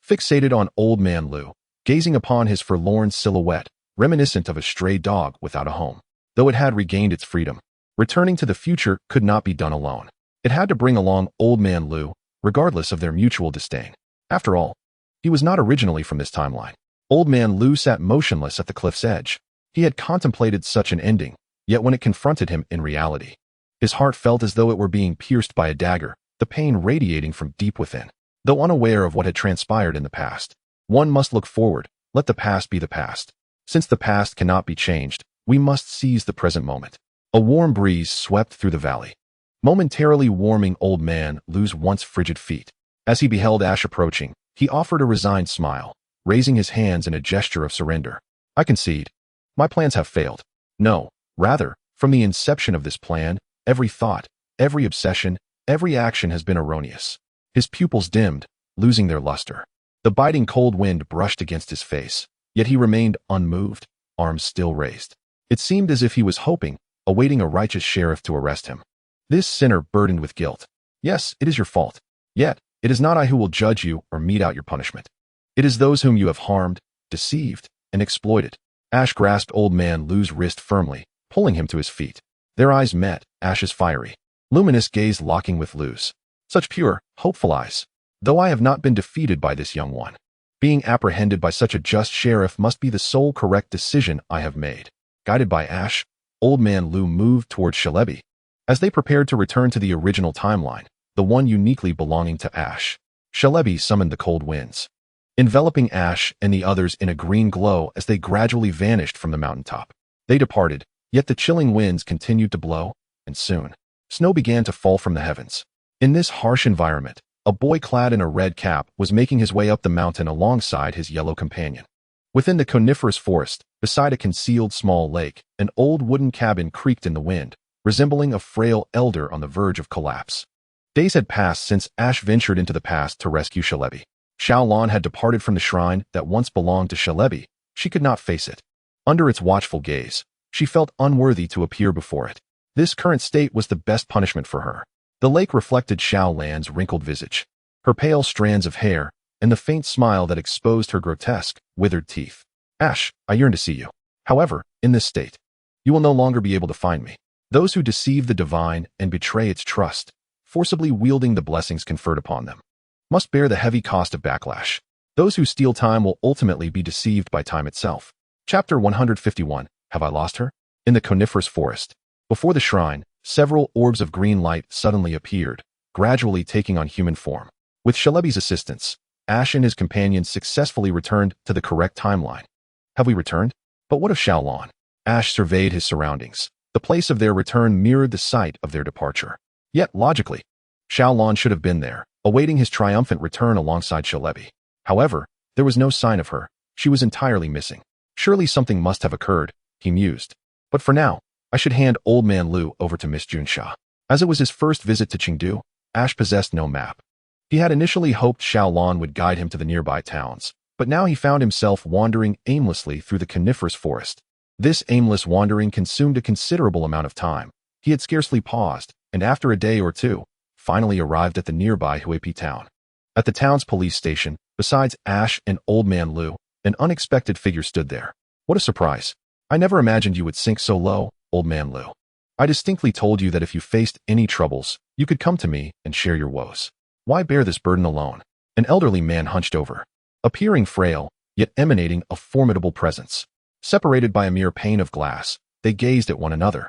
fixated on Old Man Lu, gazing upon his forlorn silhouette, reminiscent of a stray dog without a home. Though it had regained its freedom, returning to the future could not be done alone. It had to bring along Old Man Lu, regardless of their mutual disdain. After all, he was not originally from this timeline. Old Man Lu sat motionless at the cliff's edge. He had contemplated such an ending, yet when it confronted him in reality, his heart felt as though it were being pierced by a dagger, the pain radiating from deep within. Though unaware of what had transpired in the past, one must look forward, let the past be the past. Since the past cannot be changed, we must seize the present moment. A warm breeze swept through the valley, momentarily warming Old Man Lu's once frigid feet. As he beheld Ash approaching, he offered a resigned smile, raising his hands in a gesture of surrender. I concede. My plans have failed. No, rather, from the inception of this plan, every thought, every obsession, every action has been erroneous. His pupils dimmed, losing their luster. The biting cold wind brushed against his face, yet he remained unmoved, arms still raised. It seemed as if he was hoping, awaiting a righteous sheriff to arrest him. This sinner burdened with guilt. Yes, it is your fault. Yet, it is not I who will judge you or mete out your punishment. It is those whom you have harmed, deceived, and exploited. Ash grasped Old Man Lu's wrist firmly, pulling him to his feet. Their eyes met, Ash's fiery, luminous gaze locking with Lu's. Such pure, hopeful eyes. Though I have not been defeated by this young one, being apprehended by such a just sheriff must be the sole correct decision I have made. Guided by Ash, Old Man Lu moved towards Shalebi. As they prepared to return to the original timeline, the one uniquely belonging to Ash, Shalebi summoned the cold winds, enveloping Ash and the others in a green glow as they gradually vanished from the mountaintop. They departed, yet the chilling winds continued to blow, and soon, snow began to fall from the heavens. In this harsh environment, a boy clad in a red cap was making his way up the mountain alongside his yellow companion. Within the coniferous forest, beside a concealed small lake, an old wooden cabin creaked in the wind, resembling a frail elder on the verge of collapse. Days had passed since Ash ventured into the past to rescue Shalebi. Xiaolon had departed from the shrine that once belonged to Shalebi. She could not face it. Under its watchful gaze, she felt unworthy to appear before it. This current state was the best punishment for her. The lake reflected Xiaolan's wrinkled visage, her pale strands of hair, and the faint smile that exposed her grotesque, withered teeth. Ash, I yearn to see you. However, in this state, you will no longer be able to find me. Those who deceive the divine and betray its trust, forcibly wielding the blessings conferred upon them, must bear the heavy cost of backlash. Those who steal time will ultimately be deceived by time itself. Chapter 151. Have I lost her? In the coniferous forest, before the shrine, several orbs of green light suddenly appeared, gradually taking on human form. With Shalebi's assistance, Ash and his companions successfully returned to the correct timeline. Have we returned? But what of Xiaolon? Ash surveyed his surroundings. The place of their return mirrored the site of their departure. Yet, logically, Xiaolon should have been there, awaiting his triumphant return alongside Shalebi. However, there was no sign of her. She was entirely missing. Surely something must have occurred, he mused. But for now, I should hand Old Man Lu over to Miss Junsha. As it was his first visit to Chengdu, Ash possessed no map. He had initially hoped Xiaolon would guide him to the nearby towns, but now he found himself wandering aimlessly through the coniferous forest. This aimless wandering consumed a considerable amount of time. He had scarcely paused, and after a day or two, finally arrived at the nearby Huipi town. At the town's police station, besides Ash and Old Man Lu, an unexpected figure stood there. What a surprise. I never imagined you would sink so low, Old Man Lu. I distinctly told you that if you faced any troubles, you could come to me and share your woes. Why bear this burden alone? An elderly man hunched over, appearing frail, yet emanating a formidable presence. Separated by a mere pane of glass, They gazed at one another.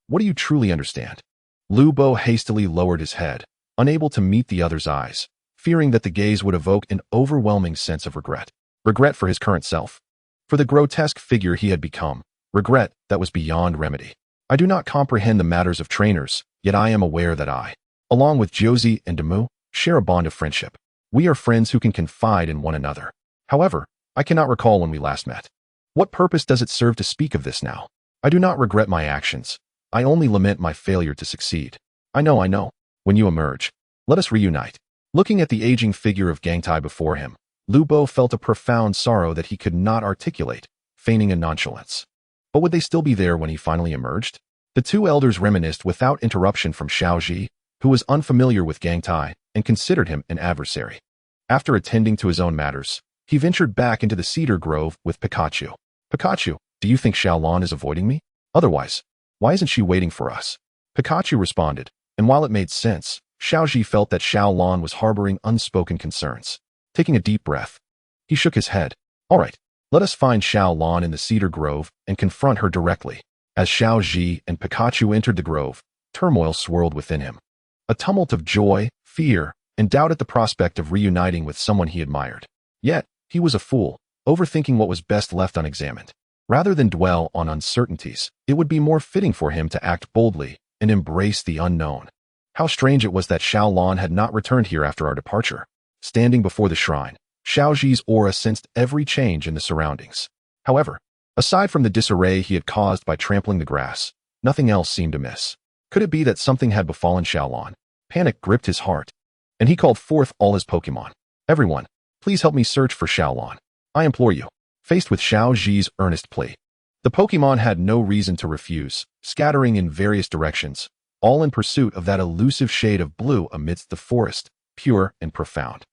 What do you truly understand? Lu Bo hastily lowered his head, unable to meet the other's eyes, fearing that the gaze would evoke an overwhelming sense of regret. Regret for his current self. For the grotesque figure he had become. Regret that was beyond remedy. I do not comprehend the matters of trainers, yet I am aware that I, along with Josie and Demu, share a bond of friendship. We are friends who can confide in one another. However, I cannot recall when we last met. What purpose does it serve to speak of this now? I do not regret my actions. I only lament my failure to succeed. I know. When you emerge, let us reunite. Looking at the aging figure of Gangtai before him, Lu Bo felt a profound sorrow that he could not articulate, feigning a nonchalance. But would they still be there when he finally emerged? The two elders reminisced without interruption from Xiaoji, who was unfamiliar with Gangtai and considered him an adversary. After attending to his own matters, he ventured back into the cedar grove with Pikachu. Pikachu, do you think Xiaolon is avoiding me? Otherwise, why isn't she waiting for us? Pikachu responded, and while it made sense, Xiaoji felt that Xiaolon was harboring unspoken concerns. Taking a deep breath, he shook his head. All right, let us find Xiaolon in the cedar grove and confront her directly. As Xiaoji and Pikachu entered the grove, turmoil swirled within him. A tumult of joy, fear, and doubt at the prospect of reuniting with someone he admired. Yet, he was a fool, overthinking what was best left unexamined. Rather than dwell on uncertainties, it would be more fitting for him to act boldly and embrace the unknown. How strange it was that Xiaolon had not returned here after our departure. Standing before the shrine, Xiaoji's aura sensed every change in the surroundings. However, aside from the disarray he had caused by trampling the grass, nothing else seemed amiss. Could it be that something had befallen Xiaolon? Panic gripped his heart, and he called forth all his Pokémon. Everyone, please help me search for Xiaolon. I implore you. Faced with Xiaoji's earnest plea, the Pokémon had no reason to refuse, scattering in various directions, all in pursuit of that elusive shade of blue amidst the forest, pure and profound.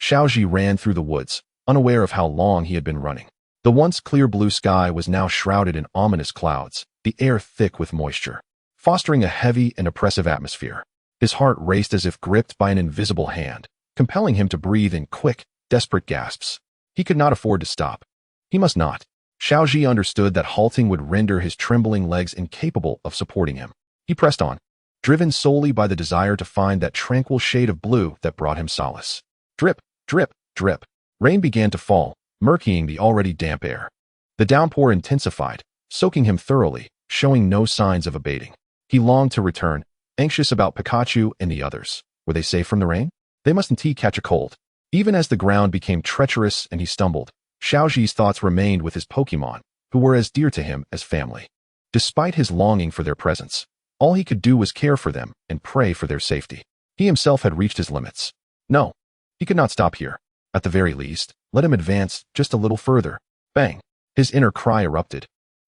Xiaoji ran through the woods, unaware of how long he had been running. The once clear blue sky was now shrouded in ominous clouds, the air thick with moisture, fostering a heavy and oppressive atmosphere. His heart raced as if gripped by an invisible hand, compelling him to breathe in quick, desperate gasps. He could not afford to stop. He must not. Xiaoji understood that halting would render his trembling legs incapable of supporting him. He pressed on, driven solely by the desire to find that tranquil shade of blue that brought him solace. Drip, drip, drip. Rain began to fall, murkying the already damp air. The downpour intensified, soaking him thoroughly, showing no signs of abating. He longed to return, anxious about Pikachu and the others. Were they safe from the rain? They must indeed catch a cold. Even as the ground became treacherous and he stumbled, Xiaoji's thoughts remained with his Pokémon, who were as dear to him as family. Despite his longing for their presence, all he could do was care for them and pray for their safety. He himself had reached his limits. No, he could not stop here. At the very least, let him advance just a little further. Bang! His inner cry erupted.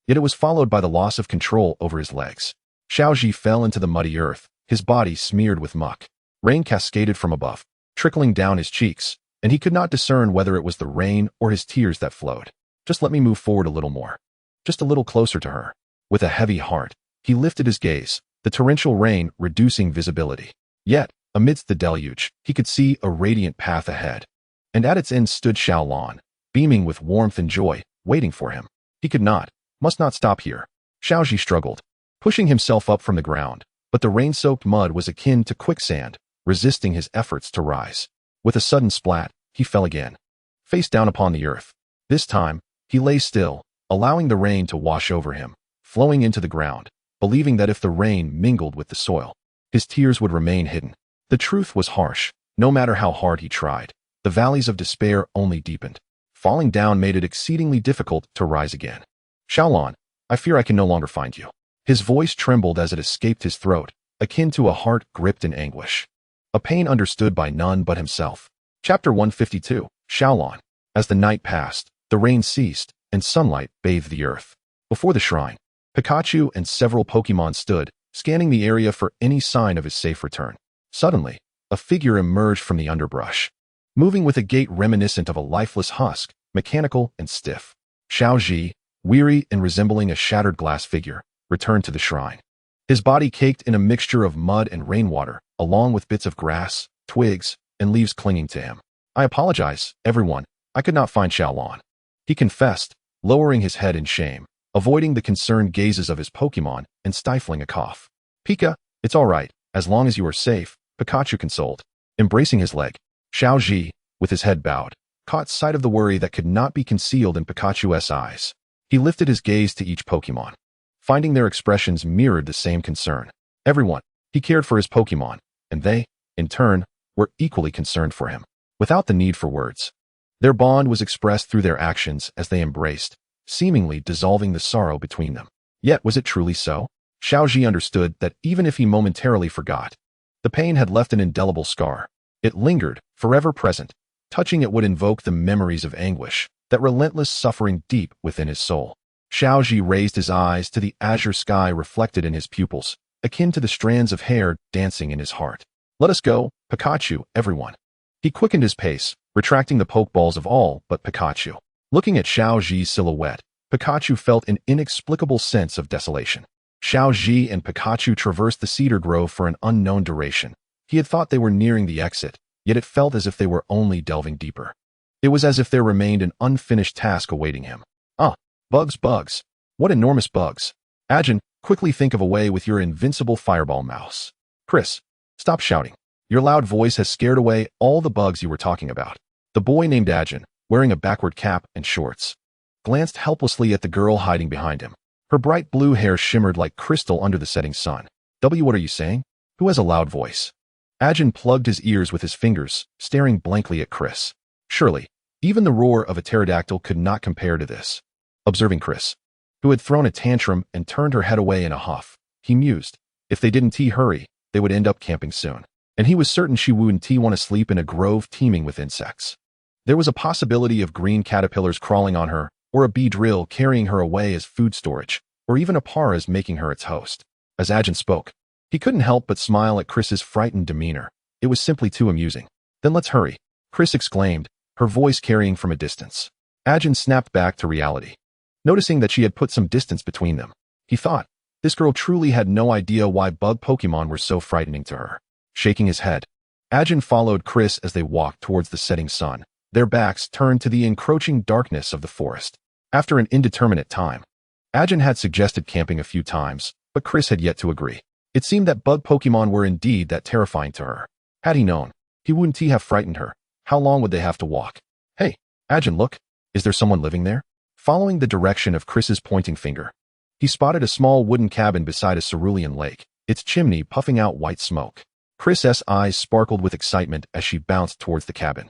Yet it was followed by the loss of control over his legs. Xiaoji fell into the muddy earth, his body smeared with muck. Rain cascaded from above, trickling down his cheeks, and he could not discern whether it was the rain or his tears that flowed. Just let me move forward a little more. Just a little closer to her. With a heavy heart, he lifted his gaze, the torrential rain reducing visibility. Yet, amidst the deluge, he could see a radiant path ahead. And at its end stood Xiaolon, beaming with warmth and joy, waiting for him. He must not stop here. Xiaoji struggled, pushing himself up from the ground, but the rain-soaked mud was akin to quicksand, resisting his efforts to rise. With a sudden splat, he fell again, face down upon the earth. This time, he lay still, allowing the rain to wash over him, flowing into the ground, believing that if the rain mingled with the soil, his tears would remain hidden. The truth was harsh. No matter how hard he tried, the valleys of despair only deepened. Falling down made it exceedingly difficult to rise again. Xiaolon, I fear I can no longer find you. His voice trembled as it escaped his throat, akin to a heart gripped in anguish. A pain understood by none but himself. Chapter 152, Xiaolon. As the night passed, the rain ceased, and sunlight bathed the earth. Before the shrine, Pikachu and several Pokémon stood, scanning the area for any sign of his safe return. Suddenly, a figure emerged from the underbrush, moving with a gait reminiscent of a lifeless husk, mechanical and stiff. Xiaoji, weary and resembling a shattered glass figure, returned to the shrine. His body caked in a mixture of mud and rainwater, along with bits of grass, twigs, and leaves clinging to him. I apologize, everyone. I could not find Xiaolon. He confessed, lowering his head in shame. avoiding the concerned gazes of his Pokémon and stifling a cough. Pika, it's all right, as long as you are safe, Pikachu consoled. Embracing his leg, Xiaoji, with his head bowed, caught sight of the worry that could not be concealed in Pikachu's eyes. He lifted his gaze to each Pokémon, finding their expressions mirrored the same concern. Everyone, he cared for his Pokémon, and they, in turn, were equally concerned for him, without the need for words. Their bond was expressed through their actions as they embraced, seemingly dissolving the sorrow between them. Yet was it truly so? Xiaoji understood that even if he momentarily forgot, the pain had left an indelible scar. It lingered, forever present. Touching it would invoke the memories of anguish, that relentless suffering deep within his soul. Xiaoji raised his eyes to the azure sky reflected in his pupils, akin to the strands of hair dancing in his heart. Let us go, Pikachu, everyone. He quickened his pace, retracting the Pokeballs of all but Pikachu. Looking at Xiaoji's silhouette, Pikachu felt an inexplicable sense of desolation. Xiaoji and Pikachu traversed the cedar grove for an unknown duration. He had thought they were nearing the exit, yet it felt as if they were only delving deeper. It was as if there remained an unfinished task awaiting him. Bugs. What enormous bugs. Ajin, quickly think of a way with your invincible fireball mouse. Chris, stop shouting. Your loud voice has scared away all the bugs you were talking about. The boy named Ajin, wearing a backward cap and shorts, glanced helplessly at the girl hiding behind him. Her bright blue hair shimmered like crystal under the setting sun. What are you saying? Who has a loud voice? Ajin plugged his ears with his fingers, staring blankly at Chris. Surely, even the roar of a pterodactyl could not compare to this. Observing Chris, who had thrown a tantrum and turned her head away in a huff, he mused. If they didn't hurry, they would end up camping soon. And he was certain she wouldn't want to sleep in a grove teeming with insects. There was a possibility of green caterpillars crawling on her, or a bee drill carrying her away as food storage, or even a paras making her its host. As Ajin spoke, he couldn't help but smile at Chris's frightened demeanor. It was simply too amusing. Then let's hurry, Chris exclaimed, her voice carrying from a distance. Ajin snapped back to reality, noticing that she had put some distance between them. He thought, this girl truly had no idea why bug Pokemon were so frightening to her. Shaking his head, Ajin followed Chris as they walked towards the setting sun, their backs turned to the encroaching darkness of the forest. After an indeterminate time, Ajin had suggested camping a few times, but Chris had yet to agree. It seemed that bug Pokemon were indeed that terrifying to her. Had he known, he wouldn't have frightened her. How long would they have to walk? Hey, Ajin, look. Is there someone living there? Following the direction of Chris's pointing finger, he spotted a small wooden cabin beside a cerulean lake, its chimney puffing out white smoke. Chris's eyes sparkled with excitement as she bounced towards the cabin,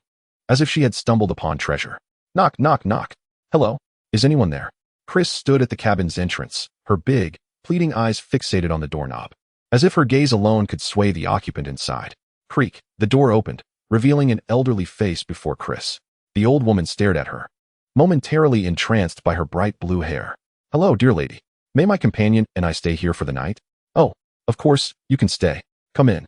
as if she had stumbled upon treasure. Knock, knock, knock. Hello? Is anyone there? Chris stood at the cabin's entrance, her big, pleading eyes fixated on the doorknob, as if her gaze alone could sway the occupant inside. Creak, the door opened, revealing an elderly face before Chris. The old woman stared at her, momentarily entranced by her bright blue hair. Hello, dear lady. May my companion and I stay here for the night? Oh, of course, you can stay. Come in.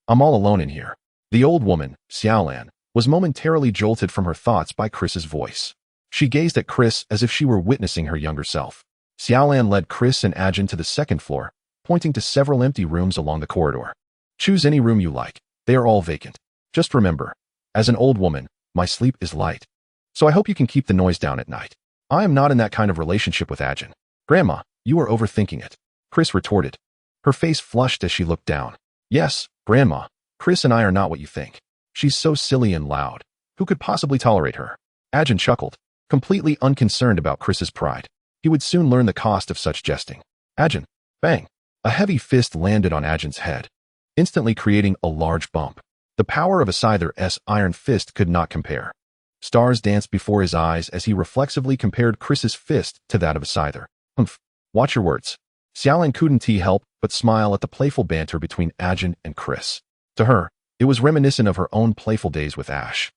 I'm all alone in here. The old woman, Xiaolan, was momentarily jolted from her thoughts by Chris's voice. She gazed at Chris as if she were witnessing her younger self. Xiaolan led Chris and Ajin to the second floor, pointing to several empty rooms along the corridor. Choose any room you like. They are all vacant. Just remember, as an old woman, my sleep is light. So I hope you can keep the noise down at night. I am not in that kind of relationship with Ajin. Grandma, you are overthinking it, Chris retorted. Her face flushed as she looked down. Yes, Grandma, Chris and I are not what you think. She's so silly and loud. Who could possibly tolerate her? Ajin chuckled, completely unconcerned about Chris's pride. He would soon learn the cost of such jesting. Ajin, bang. A heavy fist landed on Ajin's head, instantly creating a large bump. The power of a Scyther's iron fist could not compare. Stars danced before his eyes as he reflexively compared Chris's fist to that of a Scyther. Humph. Watch your words. Xiaolan couldn't help but smile at the playful banter between Ajin and Chris. To her, it was reminiscent of her own playful days with Ash.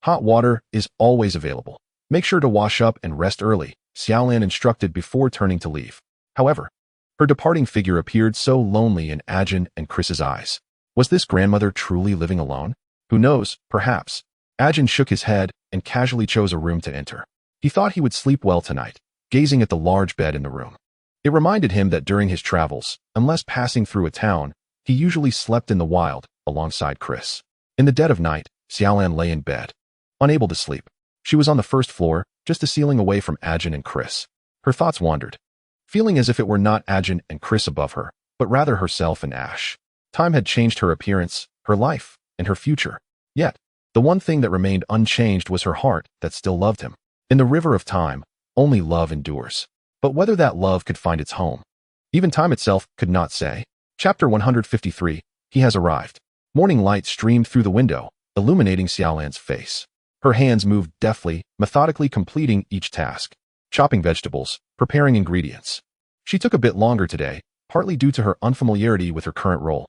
Hot water is always available. Make sure to wash up and rest early, Xiaolan instructed before turning to leave. However, her departing figure appeared so lonely in Ajin and Chris's eyes. Was this grandmother truly living alone? Who knows, perhaps. Ajin shook his head and casually chose a room to enter. He thought he would sleep well tonight, gazing at the large bed in the room. It reminded him that during his travels, unless passing through a town, he usually slept in the wild, alongside Chris. In the dead of night, Xiaolan lay in bed, unable to sleep. She was on the first floor, just a ceiling away from Ajin and Chris. Her thoughts wandered, feeling as if it were not Ajin and Chris above her, but rather herself and Ash. Time had changed her appearance, her life, and her future. Yet, the one thing that remained unchanged was her heart that still loved him. In the river of time, only love endures. But whether that love could find its home, even time itself could not say. Chapter 153, He has arrived. Morning light streamed through the window, illuminating Xiaolan's face. Her hands moved deftly, methodically completing each task. Chopping vegetables, preparing ingredients. She took a bit longer today, partly due to her unfamiliarity with her current role,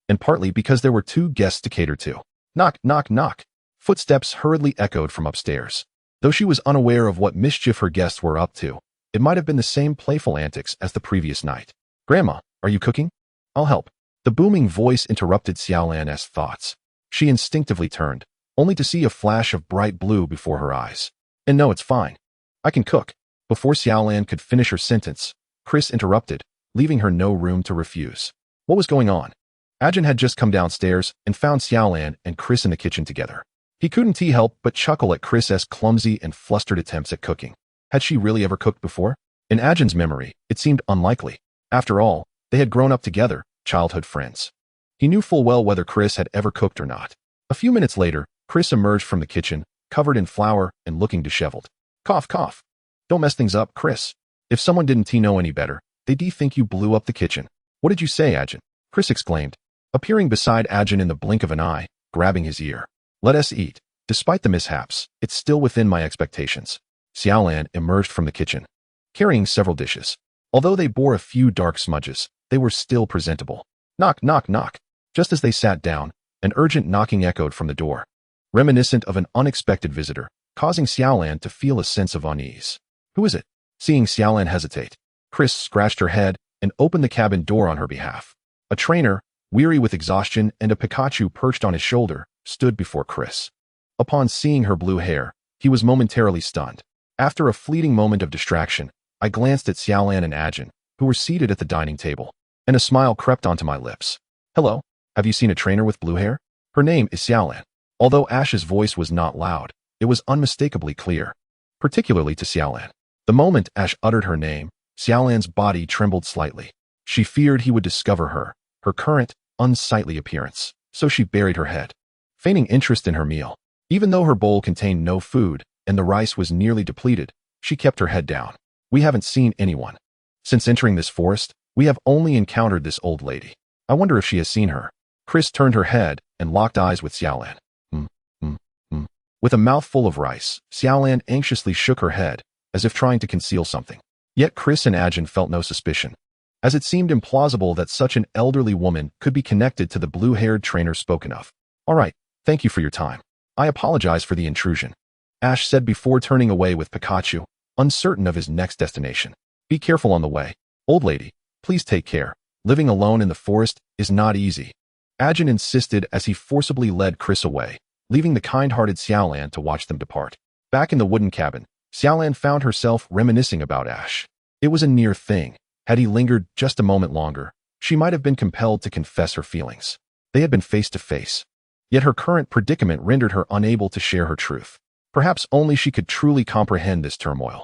and partly because there were 2 guests to cater to. Knock, knock, knock. Footsteps hurriedly echoed from upstairs. Though she was unaware of what mischief her guests were up to, it might have been the same playful antics as the previous night. Grandma, are you cooking? I'll help. The booming voice interrupted Xiaolan's thoughts. She instinctively turned, only to see a flash of bright blue before her eyes. And no, it's fine. I can cook. Before Xiaolan could finish her sentence, Chris interrupted, leaving her no room to refuse. What was going on? Ajin had just come downstairs and found Xiaolan and Chris in the kitchen together. He couldn't help but chuckle at Chris's clumsy and flustered attempts at cooking. Had she really ever cooked before? In Ajin's memory, it seemed unlikely. After all, they had grown up together, childhood friends. He knew full well whether Chris had ever cooked or not. A few minutes later, Chris emerged from the kitchen, covered in flour and looking disheveled. Cough, cough. Don't mess things up, Chris. If someone didn't know any better, they'd think you blew up the kitchen. What did you say, Ajin? Chris exclaimed, appearing beside Ajin in the blink of an eye, grabbing his ear. Let us eat. Despite the mishaps, it's still within my expectations. Xiaolan emerged from the kitchen, carrying several dishes. Although they bore a few dark smudges, they were still presentable. Knock, knock, knock. Just as they sat down, an urgent knocking echoed from the door, reminiscent of an unexpected visitor, causing Xiaolan to feel a sense of unease. Who is it? Seeing Xiaolan hesitate, Chris scratched her head and opened the cabin door on her behalf. A trainer, weary with exhaustion and a Pikachu perched on his shoulder, stood before Chris. Upon seeing her blue hair, he was momentarily stunned. After a fleeting moment of distraction, I glanced at Xiaolan and Ajin, who were seated at the dining table, and a smile crept onto my lips. Hello, have you seen a trainer with blue hair? Her name is Xiaolan. Although Ash's voice was not loud, it was unmistakably clear, particularly to Xiaolan. The moment Ash uttered her name, Xiaolan's body trembled slightly. She feared he would discover her current, unsightly appearance, so she buried her head, feigning interest in her meal. Even though her bowl contained no food, and the rice was nearly depleted, she kept her head down. We haven't seen anyone. Since entering this forest, we have only encountered this old lady. I wonder if she has seen her. Chris turned her head and locked eyes with Xiaolan. With a mouthful of rice, Xiaolan anxiously shook her head, as if trying to conceal something. Yet Chris and Ajin felt no suspicion, as it seemed implausible that such an elderly woman could be connected to the blue-haired trainer spoken of. All right, thank you for your time. I apologize for the intrusion, Ash said before turning away with Pikachu, uncertain of his next destination. Be careful on the way. Old lady, please take care. Living alone in the forest is not easy. Ajin insisted as he forcibly led Chris away, leaving the kind-hearted Xiaolan to watch them depart. Back in the wooden cabin, Xiaolan found herself reminiscing about Ash. It was a near thing. Had he lingered just a moment longer, she might have been compelled to confess her feelings. They had been face to face. Yet her current predicament rendered her unable to share her truth. Perhaps only she could truly comprehend this turmoil.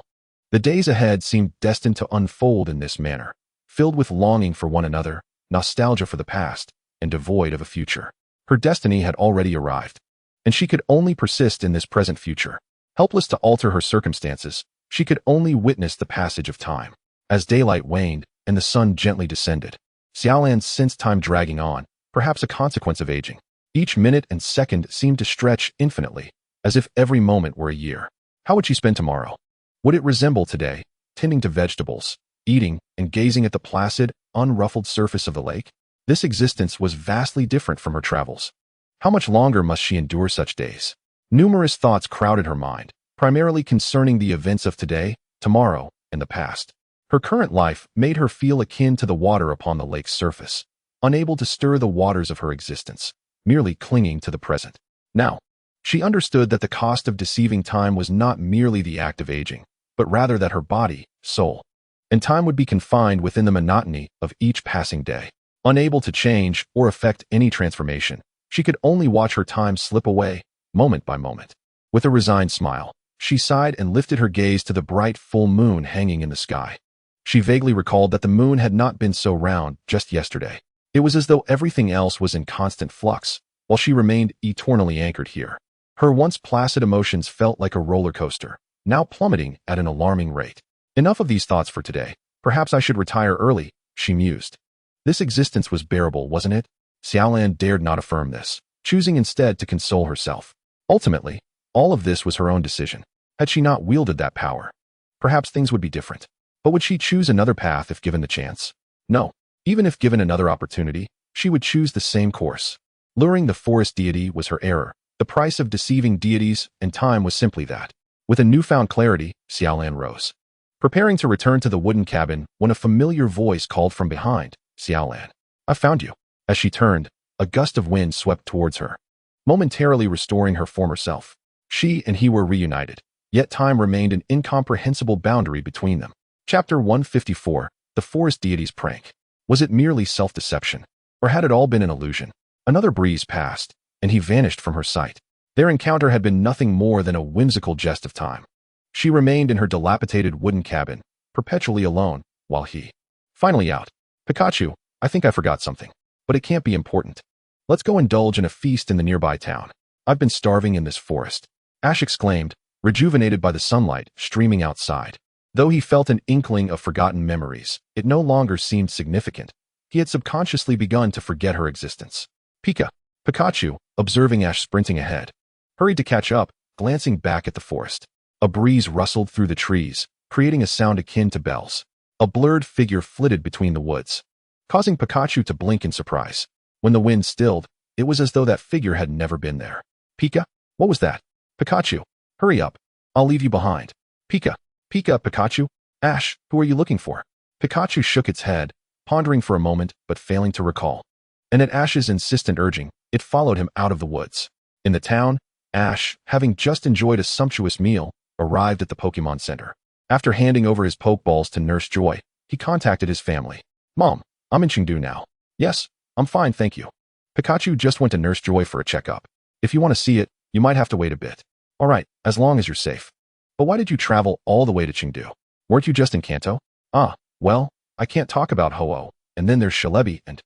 The days ahead seemed destined to unfold in this manner, filled with longing for one another, nostalgia for the past, and devoid of a future. Her destiny had already arrived, and she could only persist in this present future. Helpless to alter her circumstances, she could only witness the passage of time. As daylight waned and the sun gently descended, Xiaolan sensed time dragging on, perhaps a consequence of aging. Each minute and second seemed to stretch infinitely, as if every moment were a year. How would she spend tomorrow? Would it resemble today, tending to vegetables, eating, and gazing at the placid, unruffled surface of the lake? This existence was vastly different from her travels. How much longer must she endure such days? Numerous thoughts crowded her mind, primarily concerning the events of today, tomorrow, and the past. Her current life made her feel akin to the water upon the lake's surface, unable to stir the waters of her existence, merely clinging to the present. Now, she understood that the cost of deceiving time was not merely the act of aging, but rather that her body, soul, and time would be confined within the monotony of each passing day. Unable to change or affect any transformation, she could only watch her time slip away, moment by moment. With a resigned smile, she sighed and lifted her gaze to the bright full moon hanging in the sky. She vaguely recalled that the moon had not been so round just yesterday. It was as though everything else was in constant flux, while she remained eternally anchored here. Her once placid emotions felt like a roller coaster, now plummeting at an alarming rate. Enough of these thoughts for today. Perhaps I should retire early, she mused. This existence was bearable, wasn't it? Xiaolan dared not affirm this, choosing instead to console herself. Ultimately, all of this was her own decision. Had she not wielded that power, perhaps things would be different. But would she choose another path if given the chance? No. Even if given another opportunity, she would choose the same course. Luring the forest deity was her error. The price of deceiving deities and time was simply that. With a newfound clarity, Xiaolan rose, preparing to return to the wooden cabin when a familiar voice called from behind. Xiaolan, I found you. As she turned, a gust of wind swept towards her, momentarily restoring her former self. She and he were reunited, yet time remained an incomprehensible boundary between them. Chapter 154, The Forest Deity's Prank. Was it merely self-deception, or had it all been an illusion? Another breeze passed, and he vanished from her sight. Their encounter had been nothing more than a whimsical jest of time. She remained in her dilapidated wooden cabin, perpetually alone, while he. Finally out. Pikachu, I think I forgot something. But it can't be important. Let's go indulge in a feast in the nearby town. I've been starving in this forest. Ash exclaimed, rejuvenated by the sunlight streaming outside. Though he felt an inkling of forgotten memories, it no longer seemed significant. He had subconsciously begun to forget her existence. Pikachu, observing Ash sprinting ahead, hurried to catch up, glancing back at the forest. A breeze rustled through the trees, creating a sound akin to bells. A blurred figure flitted between the woods, causing Pikachu to blink in surprise. When the wind stilled, it was as though that figure had never been there. Pika? What was that? Pikachu, hurry up. I'll leave you behind. Pikachu? Ash, who are you looking for? Pikachu shook its head, pondering for a moment but failing to recall. And at Ash's insistent urging, it followed him out of the woods. In the town, Ash, having just enjoyed a sumptuous meal, arrived at the Pokémon Center. After handing over his Pokeballs to Nurse Joy, he contacted his family. Mom, I'm in Chengdu now. Yes, I'm fine, thank you. Pikachu just went to Nurse Joy for a checkup. If you want to see it, you might have to wait a bit. All right, as long as you're safe. But why did you travel all the way to Chengdu? Weren't you just in Kanto? Well, I can't talk about Ho-Oh, and then there's Shalebi, and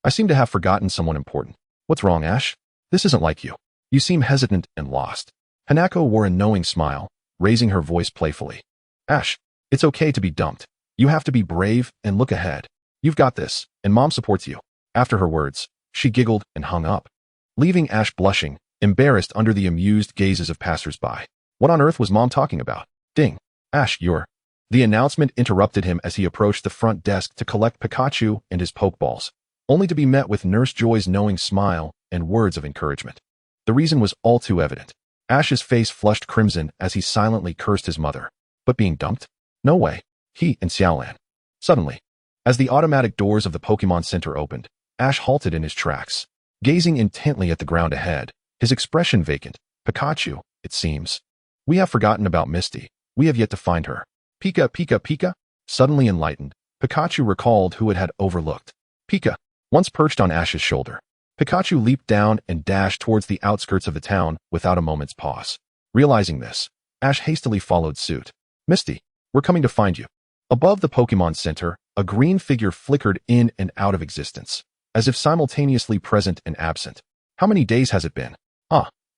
I seem to have forgotten someone important. What's wrong, Ash? This isn't like you. You seem hesitant and lost. Hanako wore a knowing smile, raising her voice playfully. Ash, it's okay to be dumped. You have to be brave and look ahead. You've got this, and Mom supports you. After her words, she giggled and hung up, leaving Ash blushing, embarrassed under the amused gazes of passers-by. What on earth was Mom talking about? Ding. Ash, you're... The announcement interrupted him as he approached the front desk to collect Pikachu and his Pokeballs, only to be met with Nurse Joy's knowing smile and words of encouragement. The reason was all too evident. Ash's face flushed crimson as he silently cursed his mother. But being dumped? No way. He and Xiaolan. Suddenly, as the automatic doors of the Pokémon Center opened, Ash halted in his tracks, gazing intently at the ground ahead, his expression vacant. Pikachu, it seems. We have forgotten about Misty. We have yet to find her. Pika. Suddenly enlightened, Pikachu recalled who it had overlooked. Pika, once perched on Ash's shoulder. Pikachu leaped down and dashed towards the outskirts of the town without a moment's pause. Realizing this, Ash hastily followed suit. Misty, we're coming to find you. Above the Pokémon Center, a green figure flickered in and out of existence, as if simultaneously present and absent. How many days has it been?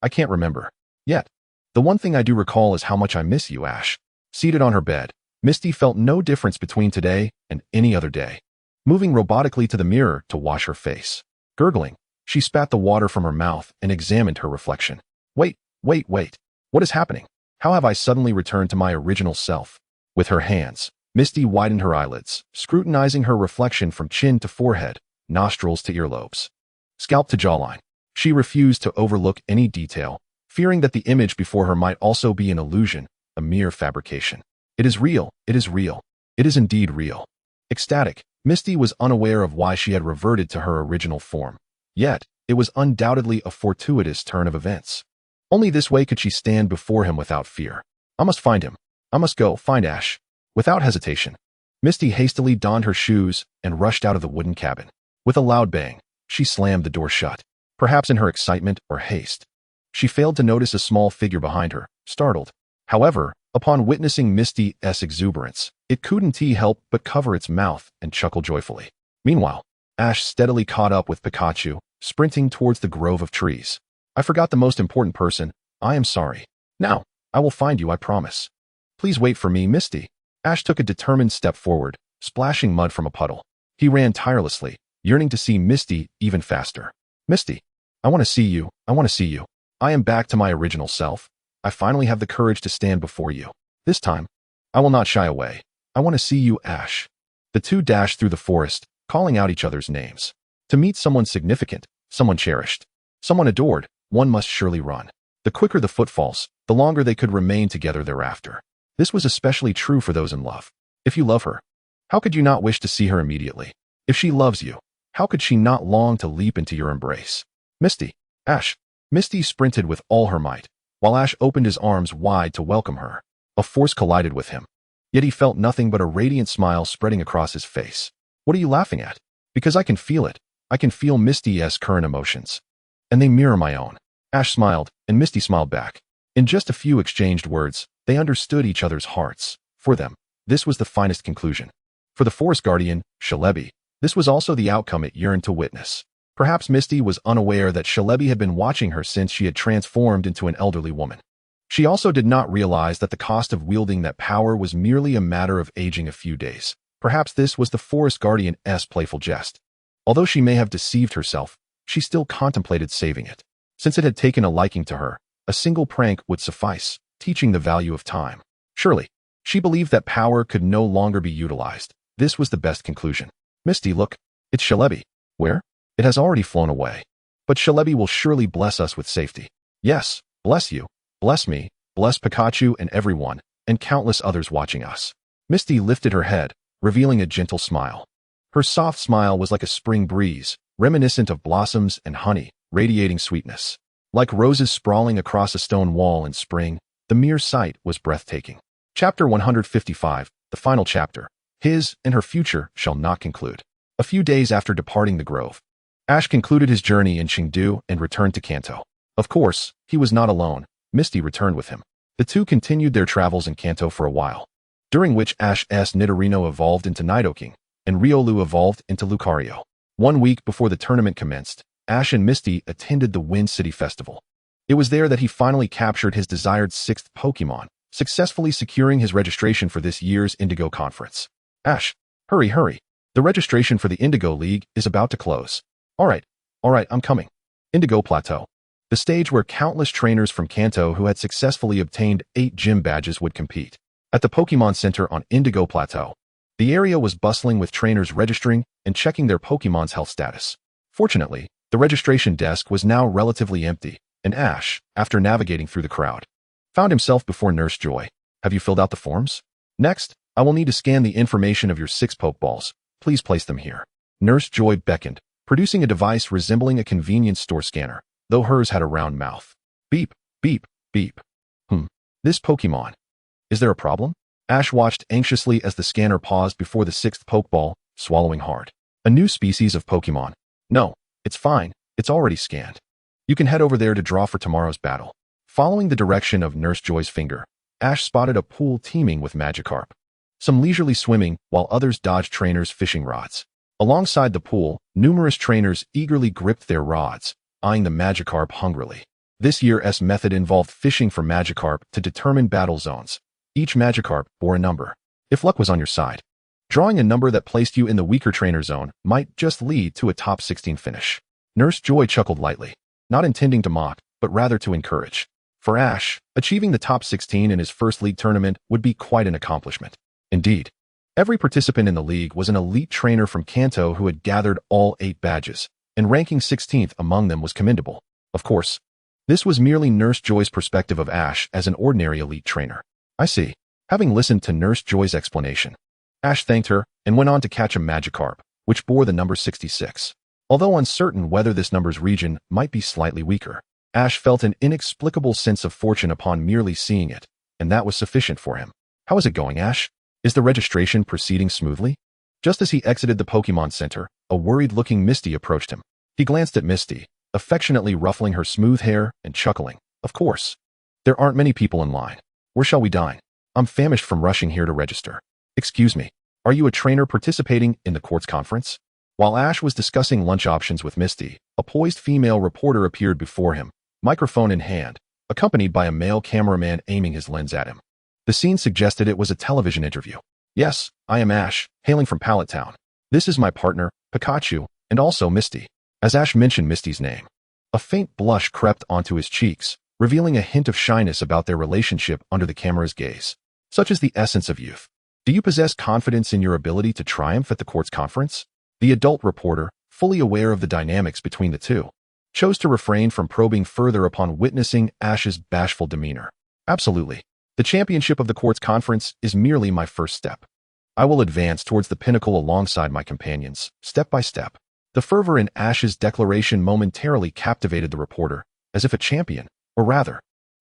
I can't remember. Yet. The one thing I do recall is how much I miss you, Ash. Seated on her bed, Misty felt no difference between today and any other day. Moving robotically to the mirror to wash her face. Gurgling, she spat the water from her mouth and examined her reflection. Wait. What is happening? How have I suddenly returned to my original self? With her hands, Misty widened her eyelids, scrutinizing her reflection from chin to forehead, nostrils to earlobes, scalp to jawline. She refused to overlook any detail, fearing that the image before her might also be an illusion, a mere fabrication. It is real. It is indeed real. Ecstatic, Misty was unaware of why she had reverted to her original form. Yet, it was undoubtedly a fortuitous turn of events. Only this way could she stand before him without fear. I must find him. I must go find Ash. Without hesitation, Misty hastily donned her shoes and rushed out of the wooden cabin. With a loud bang, she slammed the door shut. Perhaps in her excitement or haste, she failed to notice a small figure behind her, startled. However, Upon witnessing Misty's exuberance, it couldn't help but cover its mouth and chuckle joyfully. Meanwhile, Ash steadily caught up with Pikachu, sprinting towards the grove of trees. I forgot the most important person. I am sorry. Now, I will find you, I promise. Please wait for me, Misty. Ash took a determined step forward, splashing mud from a puddle. He ran tirelessly, yearning to see Misty even faster. Misty, I want to see you. I want to see you. I am back to my original self. I finally have the courage to stand before you. This time, I will not shy away. I want to see you, Ash. The two dashed through the forest, calling out each other's names. To meet someone significant, someone cherished, someone adored, one must surely run. The quicker the footfalls, the longer they could remain together thereafter. This was especially true for those in love. If you love her, how could you not wish to see her immediately? If she loves you, how could she not long to leap into your embrace? Misty, Ash. Misty sprinted with all her might, while Ash opened his arms wide to welcome her. A force collided with him. Yet he felt nothing but a radiant smile spreading across his face. What are you laughing at? Because I can feel it. I can feel Misty's current emotions. And they mirror my own. Ash smiled, and Misty smiled back. In just a few exchanged words, they understood each other's hearts. For them, this was the finest conclusion. For the Forest Guardian, Shalebi, this was also the outcome it yearned to witness. Perhaps Misty was unaware that Shalebi had been watching her since she had transformed into an elderly woman. She also did not realize that the cost of wielding that power was merely a matter of aging a few days. Perhaps this was the Forest Guardian's playful jest. Although she may have deceived herself, she still contemplated saving it. Since it had taken a liking to her, a single prank would suffice, teaching the value of time. Surely, she believed that power could no longer be utilized. This was the best conclusion. Misty, look, it's Shalebi. Where? It has already flown away. But Shalebi will surely bless us with safety. Yes, bless you, bless me, bless Pikachu and everyone, and countless others watching us. Misty lifted her head, revealing a gentle smile. Her soft smile was like a spring breeze, reminiscent of blossoms and honey, radiating sweetness. Like roses sprawling across a stone wall in spring, the mere sight was breathtaking. Chapter 155, the final chapter. His and her future shall not conclude. A few days after departing the grove, Ash concluded his journey in Chengdu and returned to Kanto. Of course, he was not alone. Misty returned with him. The two continued their travels in Kanto for a while, during which Ash's Nidorino evolved into Nidoking, and Riolu evolved into Lucario. 1 week before the tournament commenced, Ash and Misty attended the Wind City Festival. It was there that he finally captured his desired 6th Pokémon, successfully securing his registration for this year's Indigo Conference. Ash, hurry, hurry. The registration for the Indigo League is about to close. All right, I'm coming. Indigo Plateau. The stage where countless trainers from Kanto who had successfully obtained 8 gym badges would compete. At the Pokémon Center on Indigo Plateau, the area was bustling with trainers registering and checking their Pokémon's health status. Fortunately, the registration desk was now relatively empty, and Ash, after navigating through the crowd, found himself before Nurse Joy. Have you filled out the forms? Next, I will need to scan the information of your 6 Pokeballs. Please place them here. Nurse Joy beckoned, producing a device resembling a convenience store scanner, though hers had a round mouth. Beep, beep, beep. This Pokemon. Is there a problem? Ash watched anxiously as the scanner paused before the 6th Pokeball, swallowing hard. A new species of Pokemon. No, it's fine. It's already scanned. You can head over there to draw for tomorrow's battle. Following the direction of Nurse Joy's finger, Ash spotted a pool teeming with Magikarp. Some leisurely swimming, while others dodged trainers' fishing rods. Alongside the pool, numerous trainers eagerly gripped their rods, eyeing the Magikarp hungrily. This year's method involved fishing for Magikarp to determine battle zones. Each Magikarp bore a number. If luck was on your side, drawing a number that placed you in the weaker trainer zone might just lead to a top 16 finish. Nurse Joy chuckled lightly, not intending to mock, but rather to encourage. For Ash, achieving the top 16 in his first league tournament would be quite an accomplishment. Indeed, every participant in the league was an elite trainer from Kanto who had gathered all 8 badges, and ranking 16th among them was commendable. Of course, this was merely Nurse Joy's perspective of Ash as an ordinary elite trainer. I see. Having listened to Nurse Joy's explanation, Ash thanked her and went on to catch a Magikarp, which bore the number 66. Although uncertain whether this number's region might be slightly weaker, Ash felt an inexplicable sense of fortune upon merely seeing it, and that was sufficient for him. How is it going, Ash? Is the registration proceeding smoothly? Just as he exited the Pokémon Center, a worried-looking Misty approached him. He glanced at Misty, affectionately ruffling her smooth hair and chuckling. Of course. There aren't many people in line. Where shall we dine? I'm famished from rushing here to register. Excuse me, are you a trainer participating in the court's conference? While Ash was discussing lunch options with Misty, a poised female reporter appeared before him, microphone in hand, accompanied by a male cameraman aiming his lens at him. The scene suggested it was a television interview. Yes, I am Ash, hailing from Pallet Town. This is my partner, Pikachu, and also Misty. As Ash mentioned Misty's name, a faint blush crept onto his cheeks, revealing a hint of shyness about their relationship under the camera's gaze. Such is the essence of youth. Do you possess confidence in your ability to triumph at the court's conference? The adult reporter, fully aware of the dynamics between the two, chose to refrain from probing further upon witnessing Ash's bashful demeanor. Absolutely. The championship of the court's conference is merely my first step. I will advance towards the pinnacle alongside my companions, step by step. The fervor in Ash's declaration momentarily captivated the reporter, as if a champion, or rather,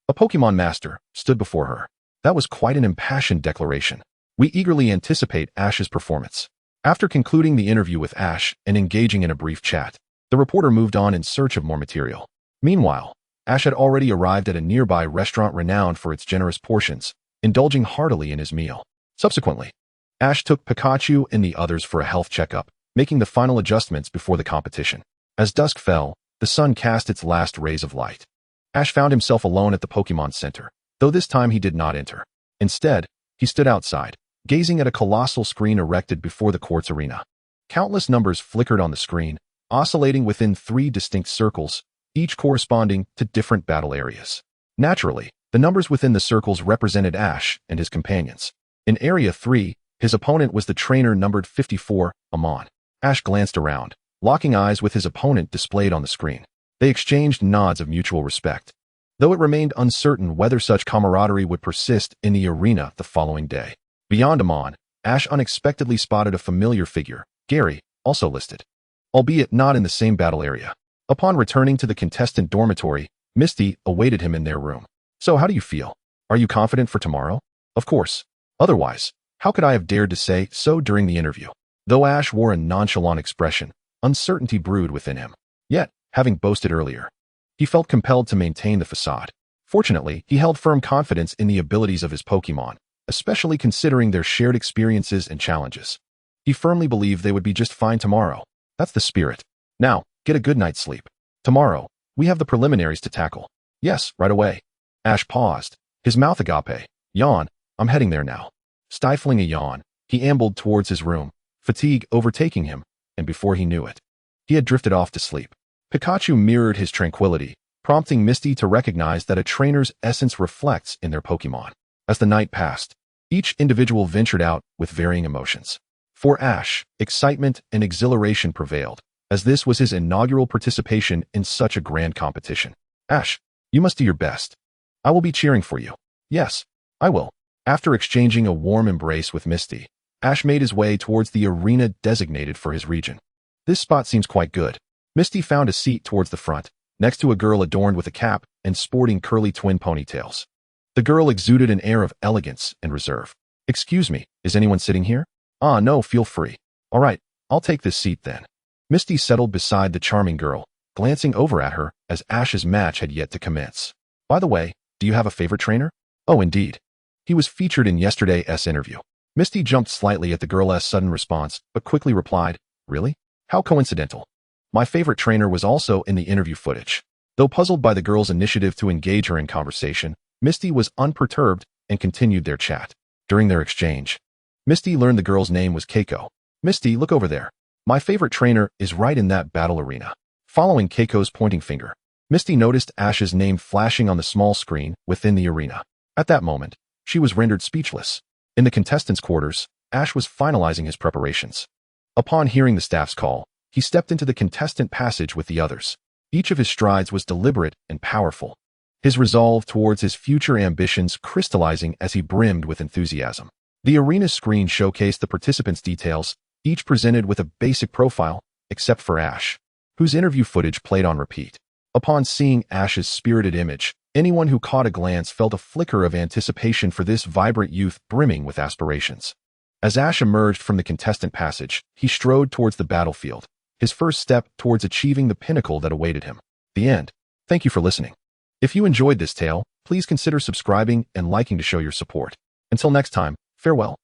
a Pokémon Master, stood before her. That was quite an impassioned declaration. We eagerly anticipate Ash's performance. After concluding the interview with Ash and engaging in a brief chat, the reporter moved on in search of more material. Meanwhile, Ash had already arrived at a nearby restaurant renowned for its generous portions, indulging heartily in his meal. Subsequently, Ash took Pikachu and the others for a health checkup, making the final adjustments before the competition. As dusk fell, the sun cast its last rays of light. Ash found himself alone at the Pokémon Center, though this time he did not enter. Instead, he stood outside, gazing at a colossal screen erected before the court's arena. Countless numbers flickered on the screen, oscillating within 3 distinct circles, each corresponding to different battle areas. Naturally, the numbers within the circles represented Ash and his companions. In Area 3, his opponent was the trainer numbered 54, Amon. Ash glanced around, locking eyes with his opponent displayed on the screen. They exchanged nods of mutual respect, though it remained uncertain whether such camaraderie would persist in the arena the following day. Beyond Amon, Ash unexpectedly spotted a familiar figure, Gary, also listed, albeit not in the same battle area. Upon returning to the contestant dormitory, Misty awaited him in their room. So how do you feel? Are you confident for tomorrow? Of course. Otherwise, how could I have dared to say so during the interview? Though Ash wore a nonchalant expression, uncertainty brewed within him. Yet, having boasted earlier, he felt compelled to maintain the facade. Fortunately, he held firm confidence in the abilities of his Pokémon, especially considering their shared experiences and challenges. He firmly believed they would be just fine tomorrow. That's the spirit. Now, get a good night's sleep. Tomorrow, we have the preliminaries to tackle. Yes, right away. Ash paused, his mouth agape. Yawn, I'm heading there now. Stifling a yawn, he ambled towards his room, fatigue overtaking him, and before he knew it, he had drifted off to sleep. Pikachu mirrored his tranquility, prompting Misty to recognize that a trainer's essence reflects in their Pokémon. As the night passed, each individual ventured out with varying emotions. For Ash, excitement and exhilaration prevailed, as this was his inaugural participation in such a grand competition. Ash, you must do your best. I will be cheering for you. Yes, I will. After exchanging a warm embrace with Misty, Ash made his way towards the arena designated for his region. This spot seems quite good. Misty found a seat towards the front, next to a girl adorned with a cap and sporting curly twin ponytails. The girl exuded an air of elegance and reserve. Excuse me, is anyone sitting here? Ah, no, feel free. All right, I'll take this seat then. Misty settled beside the charming girl, glancing over at her as Ash's match had yet to commence. By the way, do you have a favorite trainer? Oh, indeed. He was featured in yesterday's interview. Misty jumped slightly at the girl's sudden response, but quickly replied, Really? How coincidental. My favorite trainer was also in the interview footage. Though puzzled by the girl's initiative to engage her in conversation, Misty was unperturbed and continued their chat. During their exchange, Misty learned the girl's name was Keiko. Misty, look over there. My favorite trainer is right in that battle arena. Following Keiko's pointing finger, Misty noticed Ash's name flashing on the small screen within the arena. At that moment, she was rendered speechless. In the contestants' quarters, Ash was finalizing his preparations. Upon hearing the staff's call, he stepped into the contestant passage with the others. Each of his strides was deliberate and powerful, his resolve towards his future ambitions crystallizing as he brimmed with enthusiasm. The arena's screen showcased the participants' details, each presented with a basic profile, except for Ash, whose interview footage played on repeat. Upon seeing Ash's spirited image, anyone who caught a glance felt a flicker of anticipation for this vibrant youth brimming with aspirations. As Ash emerged from the contestant passage, he strode towards the battlefield, his first step towards achieving the pinnacle that awaited him. The end. Thank you for listening. If you enjoyed this tale, please consider subscribing and liking to show your support. Until next time, farewell.